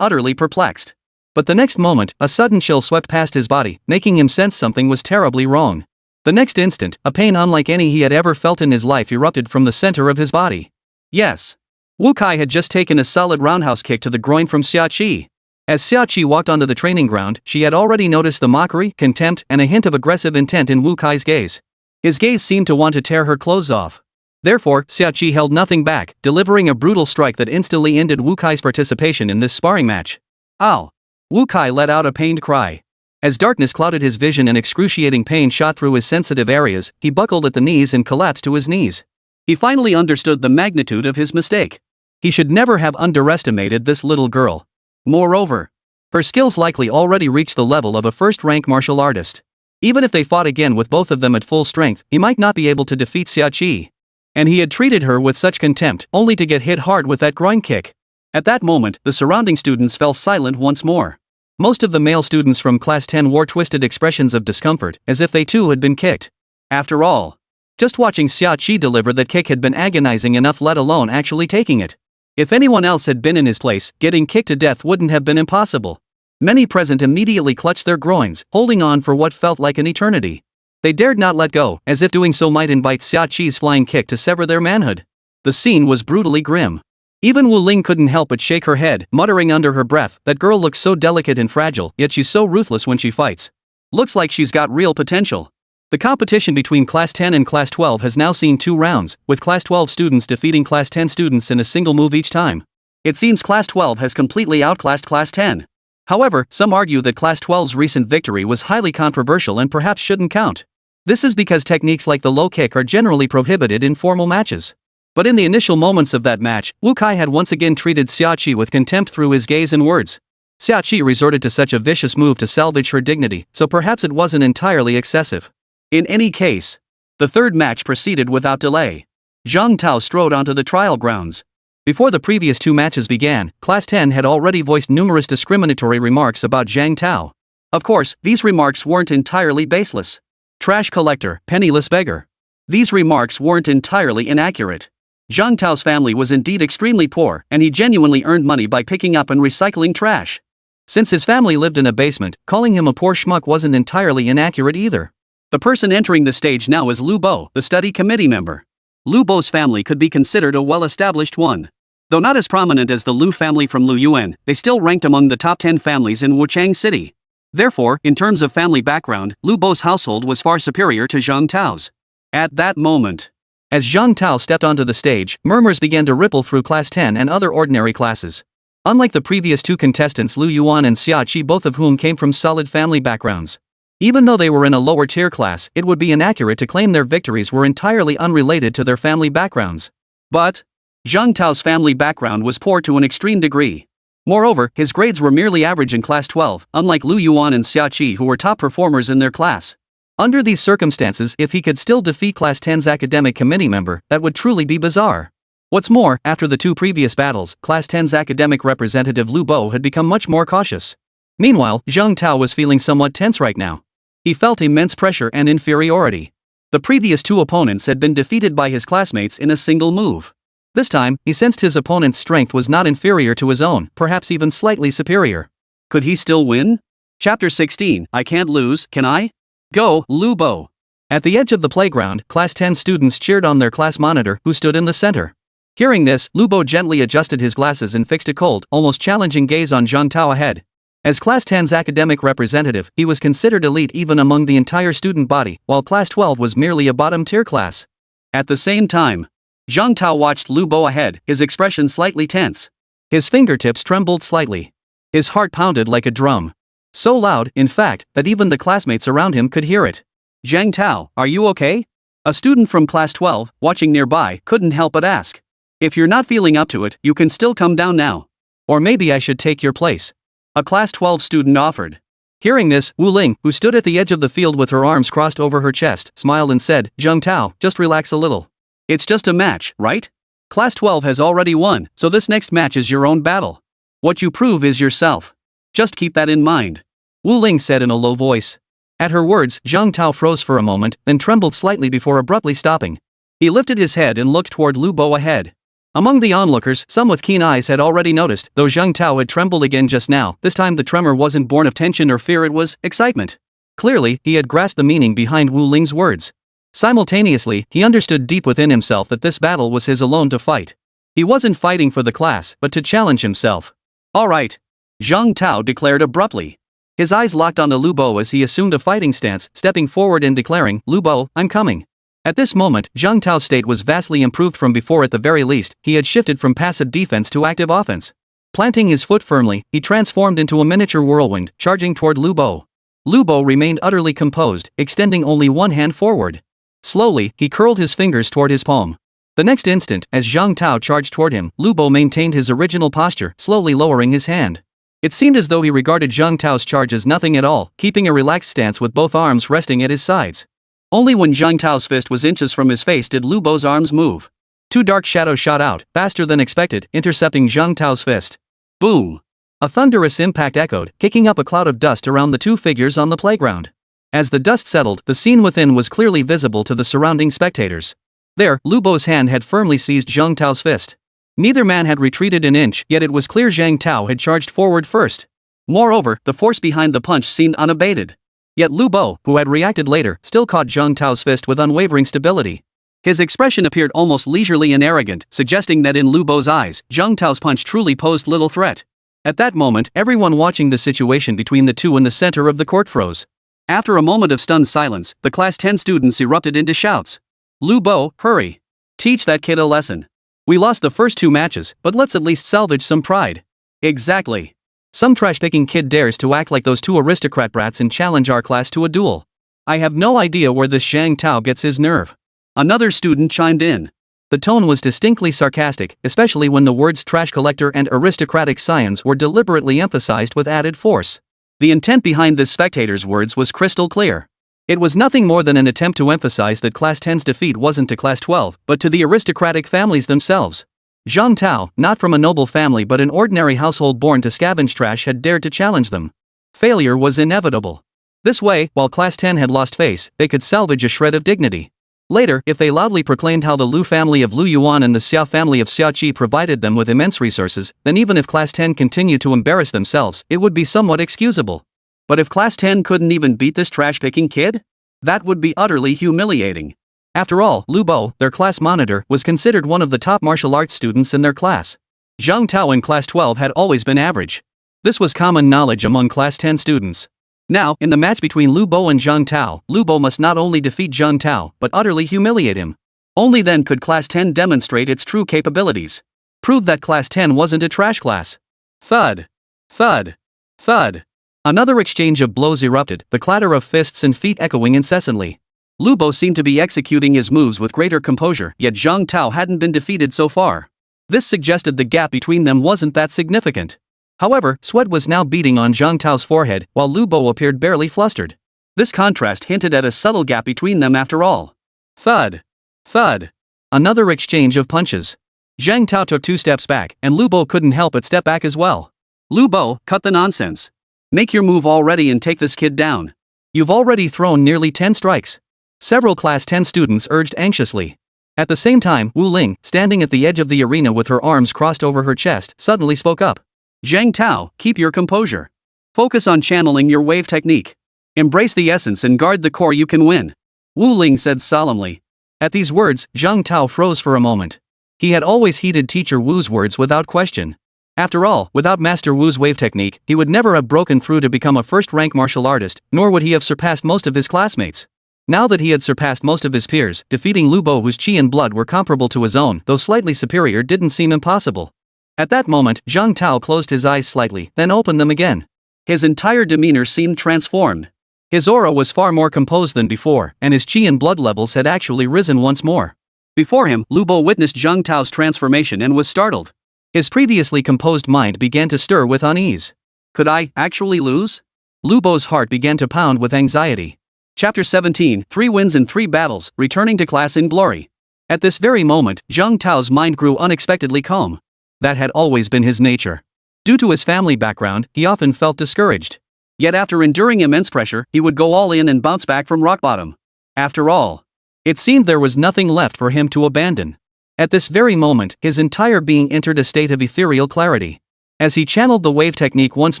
utterly perplexed. But the next moment, a sudden chill swept past his body, making him sense something was terribly wrong. The next instant, a pain unlike any he had ever felt in his life erupted from the center of his body. Yes. Wu Kai had just taken a solid roundhouse kick to the groin from Xia Qi. As Xiaoqi walked onto the training ground, she had already noticed the mockery, contempt, and a hint of aggressive intent in Wu Kai's gaze. His gaze seemed to want to tear her clothes off. Therefore, Xiaoqi held nothing back, delivering a brutal strike that instantly ended Wu Kai's participation in this sparring match. Ow! Wu Kai let out a pained cry. As darkness clouded his vision and excruciating pain shot through his sensitive areas, he buckled at the knees and collapsed to his knees. He finally understood the magnitude of his mistake. He should never have underestimated this little girl. Moreover, her skills likely already reached the level of a first-rank martial artist. Even if they fought again with both of them at full strength, he might not be able to defeat Xiaoqi. And he had treated her with such contempt, only to get hit hard with that groin kick. At that moment, the surrounding students fell silent once more. Most of the male students from Class 10 wore twisted expressions of discomfort, as if they too had been kicked. After all, just watching Xiaoqi deliver that kick had been agonizing enough, let alone actually taking it. If anyone else had been in his place, getting kicked to death wouldn't have been impossible. Many present immediately clutched their groins, holding on for what felt like an eternity. They dared not let go, as if doing so might invite Xiaoqi's flying kick to sever their manhood. The scene was brutally grim. Even Wu Ling couldn't help but shake her head, muttering under her breath, "That girl looks so delicate and fragile, yet she's so ruthless when she fights. Looks like she's got real potential." The competition between Class 10 and Class 12 has now seen 2 rounds, with Class 12 students defeating Class 10 students in a single move each time. It seems Class 12 has completely outclassed Class 10. However, some argue that Class 12's recent victory was highly controversial and perhaps shouldn't count. This is because techniques like the low kick are generally prohibited in formal matches. But in the initial moments of that match, Wu Kai had once again treated Xiaoqi with contempt through his gaze and words. Xiaoqi resorted to such a vicious move to salvage her dignity, so perhaps it wasn't entirely excessive. In any case, the third match proceeded without delay. Zhang Tao strode onto the trial grounds. Before the previous 2 matches began, Class 10 had already voiced numerous discriminatory remarks about Zhang Tao. Of course, these remarks weren't entirely baseless. Trash collector, penniless beggar. These remarks weren't entirely inaccurate. Zhang Tao's family was indeed extremely poor, and he genuinely earned money by picking up and recycling trash. Since his family lived in a basement, calling him a poor schmuck wasn't entirely inaccurate either. The person entering the stage now is Lu Bo, the study committee member. Lu Bo's family could be considered a well-established one. Though not as prominent as the Lu family from Lu Yuan, they still ranked among the top 10 families in Wuchang City. Therefore, in terms of family background, Lu Bo's household was far superior to Zhang Tao's. At that moment, as Zhang Tao stepped onto the stage, murmurs began to ripple through Class 10 and other ordinary classes. Unlike the previous 2 contestants, Lu Yuan and Xiaoqi, both of whom came from solid family backgrounds. Even though they were in a lower tier class, it would be inaccurate to claim their victories were entirely unrelated to their family backgrounds. But Zhang Tao's family background was poor to an extreme degree. Moreover, his grades were merely average in Class 12, unlike Lu Yuan and Xiaoqi, who were top performers in their class. Under these circumstances, if he could still defeat Class 10's academic committee member, that would truly be bizarre. What's more, after the 2 previous battles, Class 10's academic representative Lu Bo had become much more cautious. Meanwhile, Zhang Tao was feeling somewhat tense right now. He felt immense pressure and inferiority. The previous 2 opponents had been defeated by his classmates in a single move. This time, he sensed his opponent's strength was not inferior to his own, perhaps even slightly superior. Could he still win? Chapter 16, I can't lose, can I? Go, Lu Bo. At the edge of the playground, Class 10 students cheered on their class monitor, who stood in the center. Hearing this, Lu Bo gently adjusted his glasses and fixed a cold, almost challenging gaze on Zhang Tao ahead. As Class 10's academic representative, he was considered elite even among the entire student body, while Class 12 was merely a bottom-tier class. At the same time, Zhang Tao watched Lu Bo ahead, his expression slightly tense. His fingertips trembled slightly. His heart pounded like a drum. So loud, in fact, that even the classmates around him could hear it. Zhang Tao, are you okay? A student from Class 12, watching nearby, couldn't help but ask. If you're not feeling up to it, you can still come down now. Or maybe I should take your place. A Class 12 student offered. Hearing this, Wu Ling, who stood at the edge of the field with her arms crossed over her chest, smiled and said, Zhang Tao, just relax a little. It's just a match, right? Class 12 has already won, so this next match is your own battle. What you prove is yourself. Just keep that in mind. Wu Ling said in a low voice. At her words, Zhang Tao froze for a moment, then trembled slightly before abruptly stopping. He lifted his head and looked toward Lu Bo ahead. Among the onlookers, some with keen eyes had already noticed, though Zhang Tao had trembled again just now, this time the tremor wasn't born of tension or fear, it was excitement. Clearly, he had grasped the meaning behind Wu Ling's words. Simultaneously, he understood deep within himself that this battle was his alone to fight. He wasn't fighting for the class, but to challenge himself. All right. Zhang Tao declared abruptly. His eyes locked onto Lu Bo as he assumed a fighting stance, stepping forward and declaring, "Lu Bo, I'm coming." At this moment, Zhang Tao's state was vastly improved from before. At the very least, he had shifted from passive defense to active offense. Planting his foot firmly, he transformed into a miniature whirlwind, charging toward Lu Bo. Lu Bo remained utterly composed, extending only one hand forward. Slowly, he curled his fingers toward his palm. The next instant, as Zhang Tao charged toward him, Lu Bo maintained his original posture, slowly lowering his hand. It seemed as though he regarded Zhang Tao's charge as nothing at all, keeping a relaxed stance with both arms resting at his sides. Only when Zhang Tao's fist was inches from his face did Lu Bo's arms move. Two dark shadows shot out, faster than expected, intercepting Zhang Tao's fist. Boom! A thunderous impact echoed, kicking up a cloud of dust around the two figures on the playground. As the dust settled, the scene within was clearly visible to the surrounding spectators. There, Lu Bo's hand had firmly seized Zhang Tao's fist. Neither man had retreated an inch, yet it was clear Zhang Tao had charged forward first. Moreover, the force behind the punch seemed unabated. Yet Lu Bo, who had reacted later, still caught Zhang Tao's fist with unwavering stability. His expression appeared almost leisurely and arrogant, suggesting that in Lu Bo's eyes, Zhang Tao's punch truly posed little threat. At that moment, everyone watching the situation between the two in the center of the court froze. After a moment of stunned silence, the Class 10 students erupted into shouts. "Lu Bo, hurry! Teach that kid a lesson. We lost the first two matches, but let's at least salvage some pride." Exactly. Some trash-picking kid dares to act like those two aristocrat brats and challenge our class to a duel. I have no idea where this Zhang Tao gets his nerve. Another student chimed in. The tone was distinctly sarcastic, especially when the words trash collector and aristocratic scions were deliberately emphasized with added force. The intent behind this spectator's words was crystal clear. It was nothing more than an attempt to emphasize that Class 10's defeat wasn't to Class 12, but to the aristocratic families themselves. Zhang Tao, not from a noble family but an ordinary household born to scavenge trash, had dared to challenge them. Failure was inevitable. This way, while Class 10 had lost face, they could salvage a shred of dignity. Later, if they loudly proclaimed how the Lu family of Lu Yuan and the Xia family of Xia Qi provided them with immense resources, then even if Class 10 continued to embarrass themselves, it would be somewhat excusable. But if Class 10 couldn't even beat this trash-picking kid? That would be utterly humiliating. After all, Lu Bo, their class monitor, was considered one of the top martial arts students in their class. Zhang Tao in Class 12 had always been average. This was common knowledge among Class 10 students. Now, in the match between Lu Bo and Zhang Tao, Lu Bo must not only defeat Zhang Tao, but utterly humiliate him. Only then could Class 10 demonstrate its true capabilities. Prove that Class 10 wasn't a trash class. Thud. Thud. Thud. Another exchange of blows erupted, the clatter of fists and feet echoing incessantly. Lu Bo seemed to be executing his moves with greater composure, yet Zhang Tao hadn't been defeated so far. This suggested the gap between them wasn't that significant. However, sweat was now beading on Zhang Tao's forehead, while Lu Bo appeared barely flustered. This contrast hinted at a subtle gap between them after all. Thud. Thud. Another exchange of punches. Zhang Tao took 2 steps back, and Lu Bo couldn't help but step back as well. Lu Bo, cut the nonsense. Make your move already and take this kid down. You've already thrown nearly 10 strikes. Several Class 10 students urged anxiously. At the same time, Wu Ling, standing at the edge of the arena with her arms crossed over her chest, suddenly spoke up. Zhang Tao, keep your composure. Focus on channeling your wave technique. Embrace the essence and guard the core. You can win. Wu Ling said solemnly. At these words, Zhang Tao froze for a moment. He had always heeded Teacher Wu's words without question. After all, without Master Wu's wave technique, he would never have broken through to become a first-rank martial artist, nor would he have surpassed most of his classmates. Now that he had surpassed most of his peers, defeating Lu Bo, whose chi and blood were comparable to his own, though slightly superior, didn't seem impossible. At that moment, Zhang Tao closed his eyes slightly, then opened them again. His entire demeanor seemed transformed. His aura was far more composed than before, and his chi and blood levels had actually risen once more. Before him, Lu Bo witnessed Zhang Tao's transformation and was startled. His previously composed mind began to stir with unease. Could I actually lose? Lu Bo's heart began to pound with anxiety. Chapter 17, 3 wins in 3 battles, returning to class in glory. At this very moment, Zhang Tao's mind grew unexpectedly calm. That had always been his nature. Due to his family background, he often felt discouraged. Yet after enduring immense pressure, he would go all in and bounce back from rock bottom. After all, it seemed there was nothing left for him to abandon. At this very moment, his entire being entered a state of ethereal clarity. As he channeled the wave technique once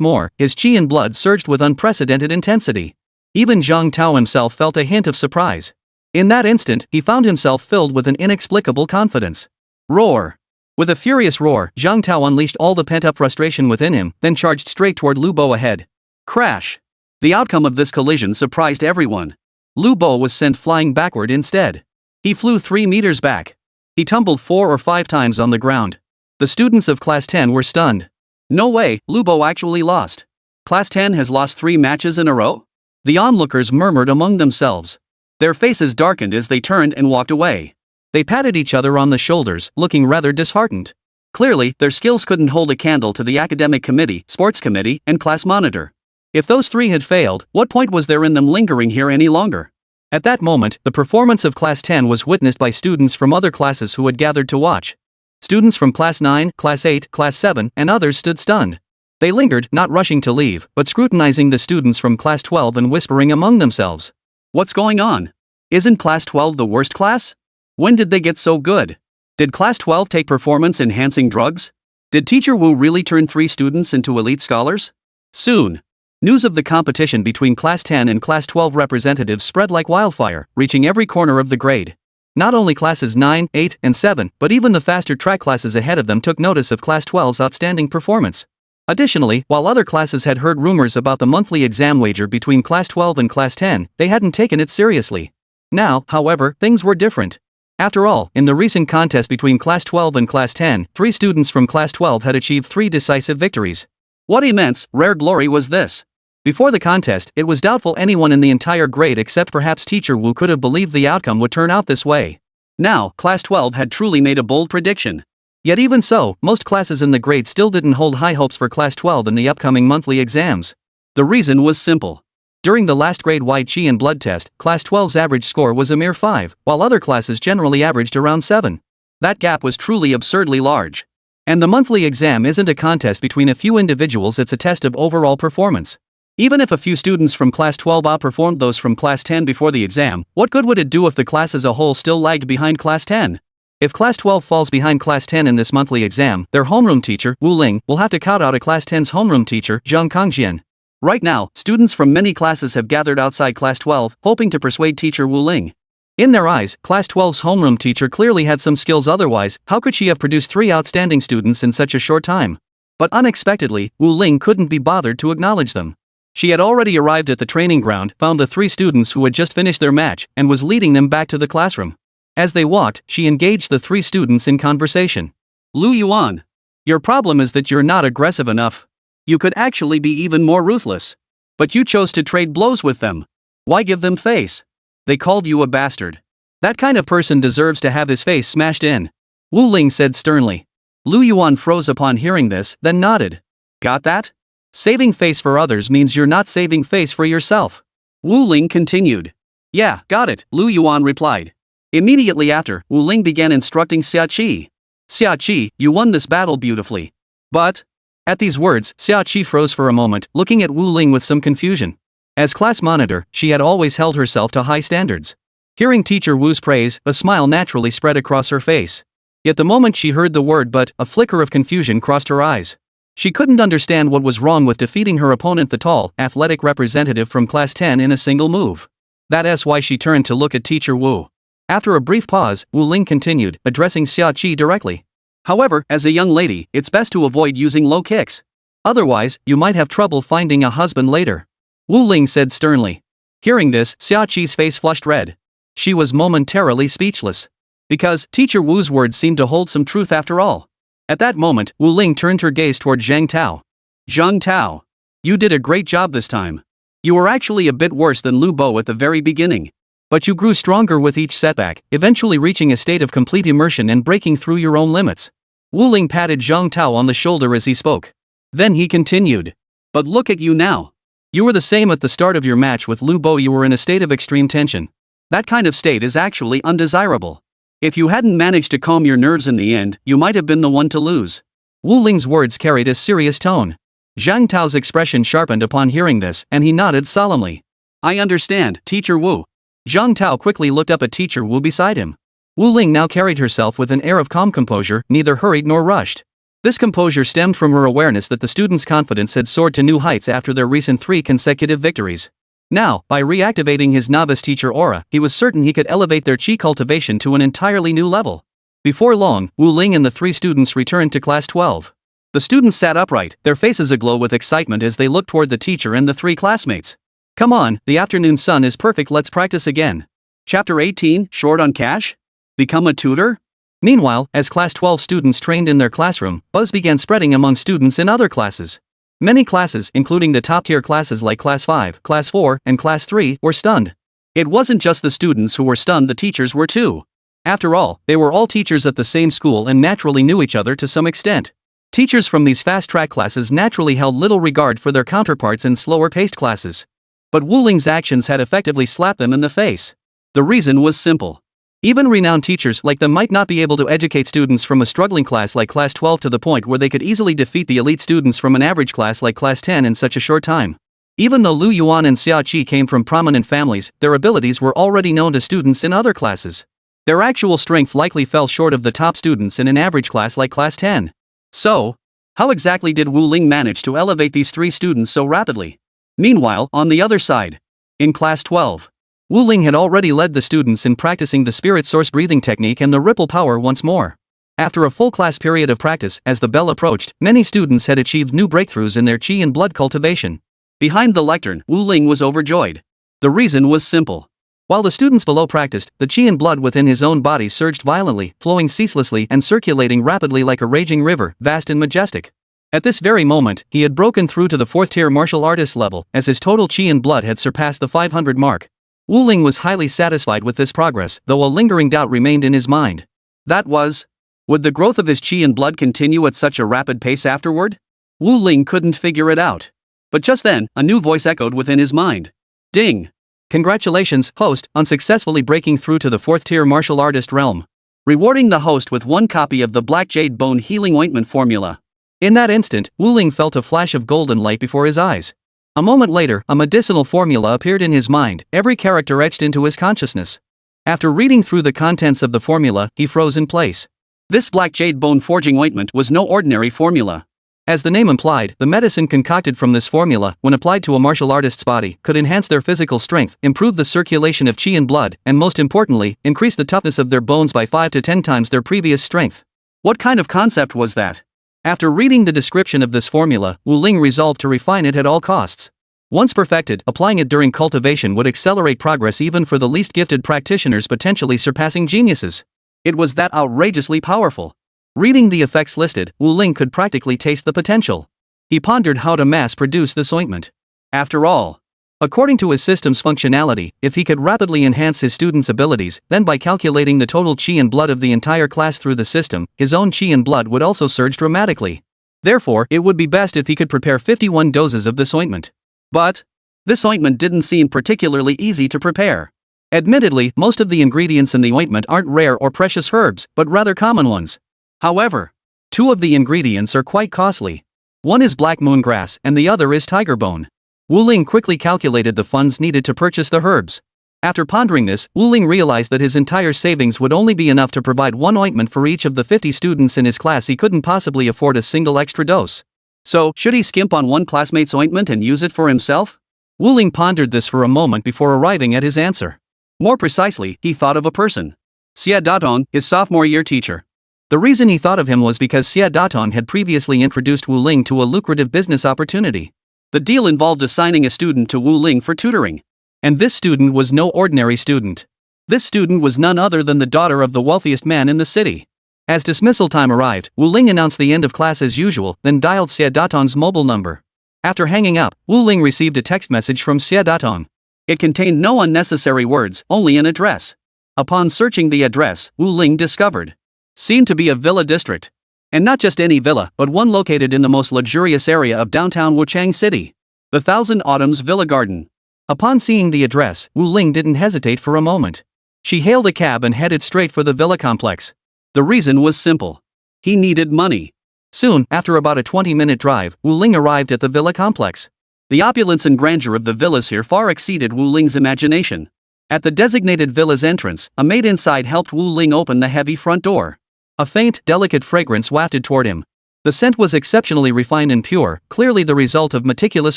more, his chi and blood surged with unprecedented intensity. Even Zhang Tao himself felt a hint of surprise. In that instant, he found himself filled with an inexplicable confidence. Roar! With a furious roar, Zhang Tao unleashed all the pent-up frustration within him, then charged straight toward Lu Bo ahead. Crash! The outcome of this collision surprised everyone. Lu Bo was sent flying backward instead. He flew 3 meters back. He tumbled 4 or 5 times on the ground. The students of Class 10 were stunned. No way, Lu Bo actually lost. Class 10 has lost 3 matches in a row? The onlookers murmured among themselves. Their faces darkened as they turned and walked away. They patted each other on the shoulders, looking rather disheartened. Clearly, their skills couldn't hold a candle to the academic committee, sports committee, and class monitor. If those 3 had failed, what point was there in them lingering here any longer? At that moment, the performance of Class 10 was witnessed by students from other classes who had gathered to watch. Students from Class 9, Class 8, Class 7, and others stood stunned. They lingered, not rushing to leave, but scrutinizing the students from Class 12 and whispering among themselves. What's going on? Isn't Class 12 the worst class? When did they get so good? Did Class 12 take performance-enhancing drugs? Did Teacher Wu really turn 3 students into elite scholars? Soon. News of the competition between Class 10 and Class 12 representatives spread like wildfire, reaching every corner of the grade. Not only Classes 9, 8, and 7, but even the faster track classes ahead of them took notice of Class 12's outstanding performance. Additionally, while other classes had heard rumors about the monthly exam wager between Class 12 and Class 10, they hadn't taken it seriously. Now, however, things were different. After all, in the recent contest between Class 12 and Class 10, 3 students from Class 12 had achieved 3 decisive victories. What immense, rare glory was this? Before the contest, it was doubtful anyone in the entire grade except perhaps Teacher Wu could have believed the outcome would turn out this way. Now, Class 12 had truly made a bold prediction. Yet even so, most classes in the grade still didn't hold high hopes for Class 12 in the upcoming monthly exams. The reason was simple. During the last grade-wide Qi and blood test, Class 12's average score was a mere 5, while other classes generally averaged around 7. That gap was truly absurdly large. And the monthly exam isn't a contest between a few individuals, it's a test of overall performance. Even if a few students from Class 12 outperformed those from Class 10 before the exam, what good would it do if the class as a whole still lagged behind Class 10? If Class 12 falls behind Class 10 in this monthly exam, their homeroom teacher, Wu Ling, will have to count out a Class 10's homeroom teacher, Zhang Kangjian. Right now, students from many classes have gathered outside Class 12, hoping to persuade Teacher Wu Ling. In their eyes, Class 12's homeroom teacher clearly had some skills, otherwise, how could she have produced 3 outstanding students in such a short time? But unexpectedly, Wu Ling couldn't be bothered to acknowledge them. She had already arrived at the training ground, found the 3 students who had just finished their match, and was leading them back to the classroom. As they walked, she engaged the 3 students in conversation. Lu Yuan. Your problem is that you're not aggressive enough. You could actually be even more ruthless. But you chose to trade blows with them. Why give them face? They called you a bastard. That kind of person deserves to have his face smashed in. Wu Ling said sternly. Lu Yuan froze upon hearing this, then nodded. Got that? Saving face for others means you're not saving face for yourself. Wu Ling continued. Yeah, got it, Lu Yuan replied. Immediately after, Wu Ling began instructing Xia Qi. Xia Qi, you won this battle beautifully. But... At these words, Xia Qi froze for a moment, looking at Wu Ling with some confusion. As class monitor, she had always held herself to high standards. Hearing Teacher Wu's praise, a smile naturally spread across her face. Yet the moment she heard the word but, a flicker of confusion crossed her eyes. She couldn't understand what was wrong with defeating her opponent, the tall, athletic representative from Class 10, in a single move. That's why she turned to look at Teacher Wu. After a brief pause, Wu Ling continued, addressing Xia Qi directly. However, as a young lady, it's best to avoid using low kicks. Otherwise, you might have trouble finding a husband later. Wu Ling said sternly. Hearing this, Xia Qi's face flushed red. She was momentarily speechless. Because Teacher Wu's words seemed to hold some truth after all. At that moment, Wu Ling turned her gaze toward Zhang Tao. Zhang Tao. You did a great job this time. You were actually a bit worse than Lu Bo at the very beginning. But you grew stronger with each setback, eventually reaching a state of complete immersion and breaking through your own limits. Wu Ling patted Zhang Tao on the shoulder as he spoke. Then he continued. But look at you now. You were the same at the start of your match with Lu Bo. You were in a state of extreme tension. That kind of state is actually undesirable. If you hadn't managed to calm your nerves in the end, you might have been the one to lose. Wu Ling's words carried a serious tone. Zhang Tao's expression sharpened upon hearing this, and he nodded solemnly. I understand, Teacher Wu. Zhang Tao quickly looked up at Teacher Wu beside him. Wu Ling now carried herself with an air of calm composure, neither hurried nor rushed. This composure stemmed from her awareness that the students' confidence had soared to new heights after their recent 3 consecutive victories. Now, by reactivating his novice teacher aura, he was certain he could elevate their Qi cultivation to an entirely new level. Before long, Wu Ling and the three students returned to class 12. The students sat upright, their faces aglow with excitement as they looked toward the teacher and the three classmates. Come on, the afternoon sun is perfect, let's practice again. Chapter 18, Short on Cash? Become a tutor? Meanwhile, as class 12 students trained in their classroom, buzz began spreading among students in other classes. Many classes, including the top-tier classes like Class 5, Class 4, and Class 3, were stunned. It wasn't just the students who were stunned, the teachers were too. After all, they were all teachers at the same school and naturally knew each other to some extent. Teachers from these fast-track classes naturally held little regard for their counterparts in slower-paced classes. But Wu Ling's actions had effectively slapped them in the face. The reason was simple. Even renowned teachers like them might not be able to educate students from a struggling class like Class 12 to the point where they could easily defeat the elite students from an average class like Class 10 in such a short time. Even though Lu Yuan and Xia Qi came from prominent families, their abilities were already known to students in other classes. Their actual strength likely fell short of the top students in an average class like Class 10. So, how exactly did Wu Ling manage to elevate these three students so rapidly? Meanwhile, on the other side, in Class 12, Wu Ling had already led the students in practicing the spirit source breathing technique and the ripple power once more. After a full class period of practice, as the bell approached, many students had achieved new breakthroughs in their qi and blood cultivation. Behind the lectern, Wu Ling was overjoyed. The reason was simple. While the students below practiced, the qi and blood within his own body surged violently, flowing ceaselessly and circulating rapidly like a raging river, vast and majestic. At this very moment, he had broken through to the 4th-tier martial artist level, as his total qi and blood had surpassed the 500 mark. Wu Ling was highly satisfied with this progress, though a lingering doubt remained in his mind. That was, would the growth of his qi and blood continue at such a rapid pace afterward? Wu Ling couldn't figure it out. But just then, a new voice echoed within his mind. Ding! Congratulations, host, on successfully breaking through to the 4th-tier martial artist realm. Rewarding the host with one copy of the Black Jade Bone Healing Ointment formula. In that instant, Wu Ling felt a flash of golden light before his eyes. A moment later, a medicinal formula appeared in his mind, every character etched into his consciousness. After reading through the contents of the formula, he froze in place. This Black Jade Bone Forging Ointment was no ordinary formula. As the name implied, the medicine concocted from this formula, when applied to a martial artist's body, could enhance their physical strength, improve the circulation of qi and blood, and most importantly, increase the toughness of their bones by 5 to 10 times their previous strength. What kind of concept was that? After reading the description of this formula, Wu Ling resolved to refine it at all costs. Once perfected, applying it during cultivation would accelerate progress even for the least gifted practitioners, potentially surpassing geniuses. It was that outrageously powerful. Reading the effects listed, Wu Ling could practically taste the potential. He pondered how to mass-produce this ointment. After all, according to his system's functionality, if he could rapidly enhance his students' abilities, then by calculating the total qi and blood of the entire class through the system, his own qi and blood would also surge dramatically. Therefore, it would be best if he could prepare 51 doses of this ointment. But this ointment didn't seem particularly easy to prepare. Admittedly, most of the ingredients in the ointment aren't rare or precious herbs, but rather common ones. However, 2 of the ingredients are quite costly. One is black moon grass and the other is tiger bone. Wu Ling quickly calculated the funds needed to purchase the herbs. After pondering this, Wu Ling realized that his entire savings would only be enough to provide one ointment for each of the 50 students in his class. He couldn't possibly afford a single extra dose. So, should he skimp on one classmate's ointment and use it for himself? Wu Ling pondered this for a moment before arriving at his answer. More precisely, he thought of a person. Xia Datong, his sophomore year teacher. The reason he thought of him was because Xia Datong had previously introduced Wu Ling to a lucrative business opportunity. The deal involved assigning a student to Wu Ling for tutoring. And this student was no ordinary student. This student was none other than the daughter of the wealthiest man in the city. As dismissal time arrived, Wu Ling announced the end of class as usual, then dialed Xia Datong's mobile number. After hanging up, Wu Ling received a text message from Xia Datong. It contained no unnecessary words, only an address. Upon searching the address, Wu Ling discovered seemed to be a villa district. And not just any villa, but one located in the most luxurious area of downtown Wuchang City. The Thousand Autumns Villa Garden. Upon seeing the address, Wu Ling didn't hesitate for a moment. She hailed a cab and headed straight for the villa complex. The reason was simple. He needed money. Soon, after about a 20-minute drive, Wu Ling arrived at the villa complex. The opulence and grandeur of the villas here far exceeded Wu Ling's imagination. At the designated villa's entrance, a maid inside helped Wu Ling open the heavy front door. A faint, delicate fragrance wafted toward him. The scent was exceptionally refined and pure, clearly the result of meticulous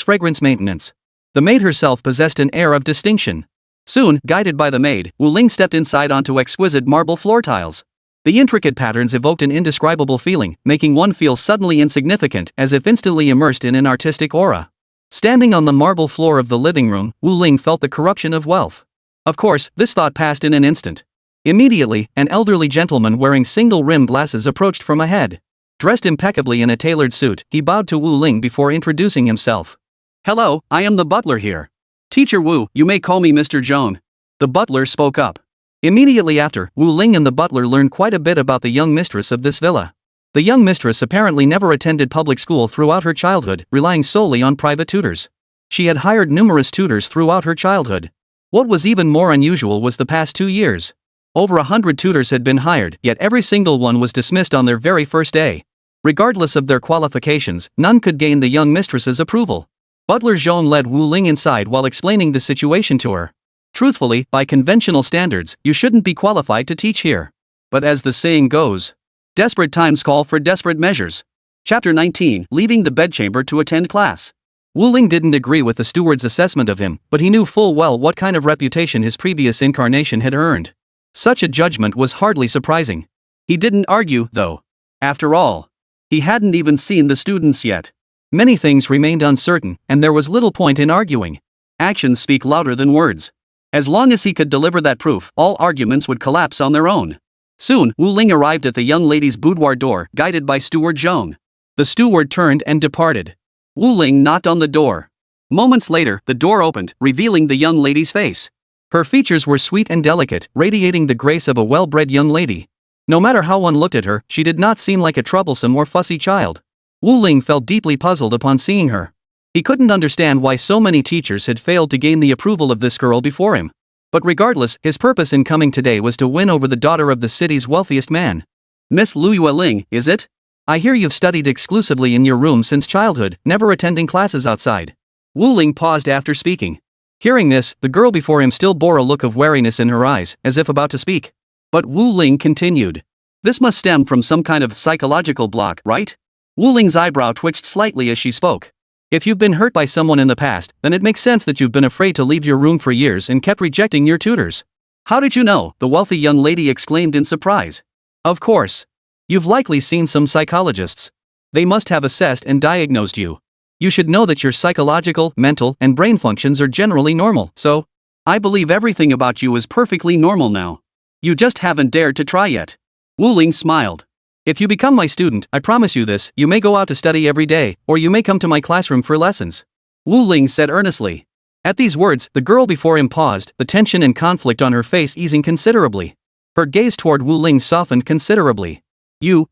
fragrance maintenance. The maid herself possessed an air of distinction. Soon, guided by the maid, Wu Ling stepped inside onto exquisite marble floor tiles. The intricate patterns evoked an indescribable feeling, making one feel suddenly insignificant, as if instantly immersed in an artistic aura. Standing on the marble floor of the living room, Wu Ling felt the corruption of wealth. Of course, this thought passed in an instant. Immediately, an elderly gentleman wearing single-rimmed glasses approached from ahead. Dressed impeccably in a tailored suit, he bowed to Wu Ling before introducing himself. "Hello, I am the butler here. Teacher Wu, you may call me Mr. Joan." The butler spoke up. Immediately after, Wu Ling and the butler learned quite a bit about the young mistress of this villa. The young mistress apparently never attended public school throughout her childhood, relying solely on private tutors. She had hired numerous tutors throughout her childhood. What was even more unusual was the past 2 years. Over 100 tutors had been hired, yet every single one was dismissed on their very first day. Regardless of their qualifications, none could gain the young mistress's approval. Butler Zhong led Wu Ling inside while explaining the situation to her. Truthfully, by conventional standards, you shouldn't be qualified to teach here. But as the saying goes, desperate times call for desperate measures. Chapter 19, Leaving the Bedchamber to Attend Class. Wu Ling didn't agree with the steward's assessment of him, but he knew full well what kind of reputation his previous incarnation had earned. Such a judgment was hardly surprising. He didn't argue, though. After all, he hadn't even seen the students yet. Many things remained uncertain, and there was little point in arguing. Actions speak louder than words. As long as he could deliver that proof, all arguments would collapse on their own. Soon, Wu Ling arrived at the young lady's boudoir door, guided by Steward Zhong. The steward turned and departed. Wu Ling knocked on the door. Moments later, the door opened, revealing the young lady's face. Her features were sweet and delicate, radiating the grace of a well-bred young lady. No matter how one looked at her, she did not seem like a troublesome or fussy child. Wu Ling felt deeply puzzled upon seeing her. He couldn't understand why so many teachers had failed to gain the approval of this girl before him. But regardless, his purpose in coming today was to win over the daughter of the city's wealthiest man. "Miss Lu Yueling, is it? I hear you've studied exclusively in your room since childhood, never attending classes outside." Wu Ling paused after speaking. Hearing this, the girl before him still bore a look of wariness in her eyes, as if about to speak. But Wu Ling continued. "This must stem from some kind of psychological block, right?" Wu Ling's eyebrow twitched slightly as she spoke. "If you've been hurt by someone in the past, then it makes sense that you've been afraid to leave your room for years and kept rejecting your tutors." "How did you know?" the wealthy young lady exclaimed in surprise. "Of course. You've likely seen some psychologists. They must have assessed and diagnosed you. You should know that your psychological, mental, and brain functions are generally normal, so I believe everything about you is perfectly normal now. You just haven't dared to try yet." Wu Ling smiled. "If you become my student, I promise you this, you may go out to study every day, or you may come to my classroom for lessons," Wu Ling said earnestly. At these words, the girl before him paused, the tension and conflict on her face easing considerably. Her gaze toward Wu Ling softened considerably.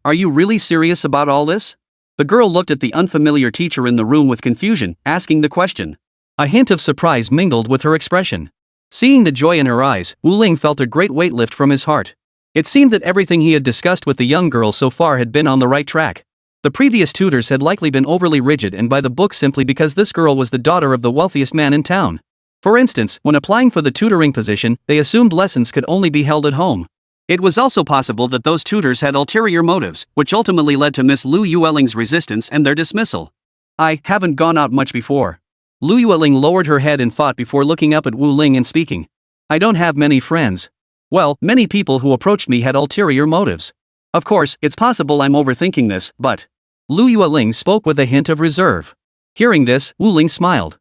Are you really serious about all this?" The girl looked at the unfamiliar teacher in the room with confusion, asking the question. A hint of surprise mingled with her expression. Seeing the joy in her eyes, Wu Ling felt a great weight lift from his heart. It seemed that everything he had discussed with the young girl so far had been on the right track. The previous tutors had likely been overly rigid and by the book simply because this girl was the daughter of the wealthiest man in town. For instance, when applying for the tutoring position, they assumed lessons could only be held at home. It was also possible that those tutors had ulterior motives, which ultimately led to Miss Lu Yueling's resistance and their dismissal. "I haven't gone out much before." Lu Yueling lowered her head in thought before looking up at Wu Ling and speaking. "I don't have many friends. Well, many people who approached me had ulterior motives. Of course, it's possible I'm overthinking this, but..." Lu Yueling spoke with a hint of reserve. Hearing this, Wu Ling smiled.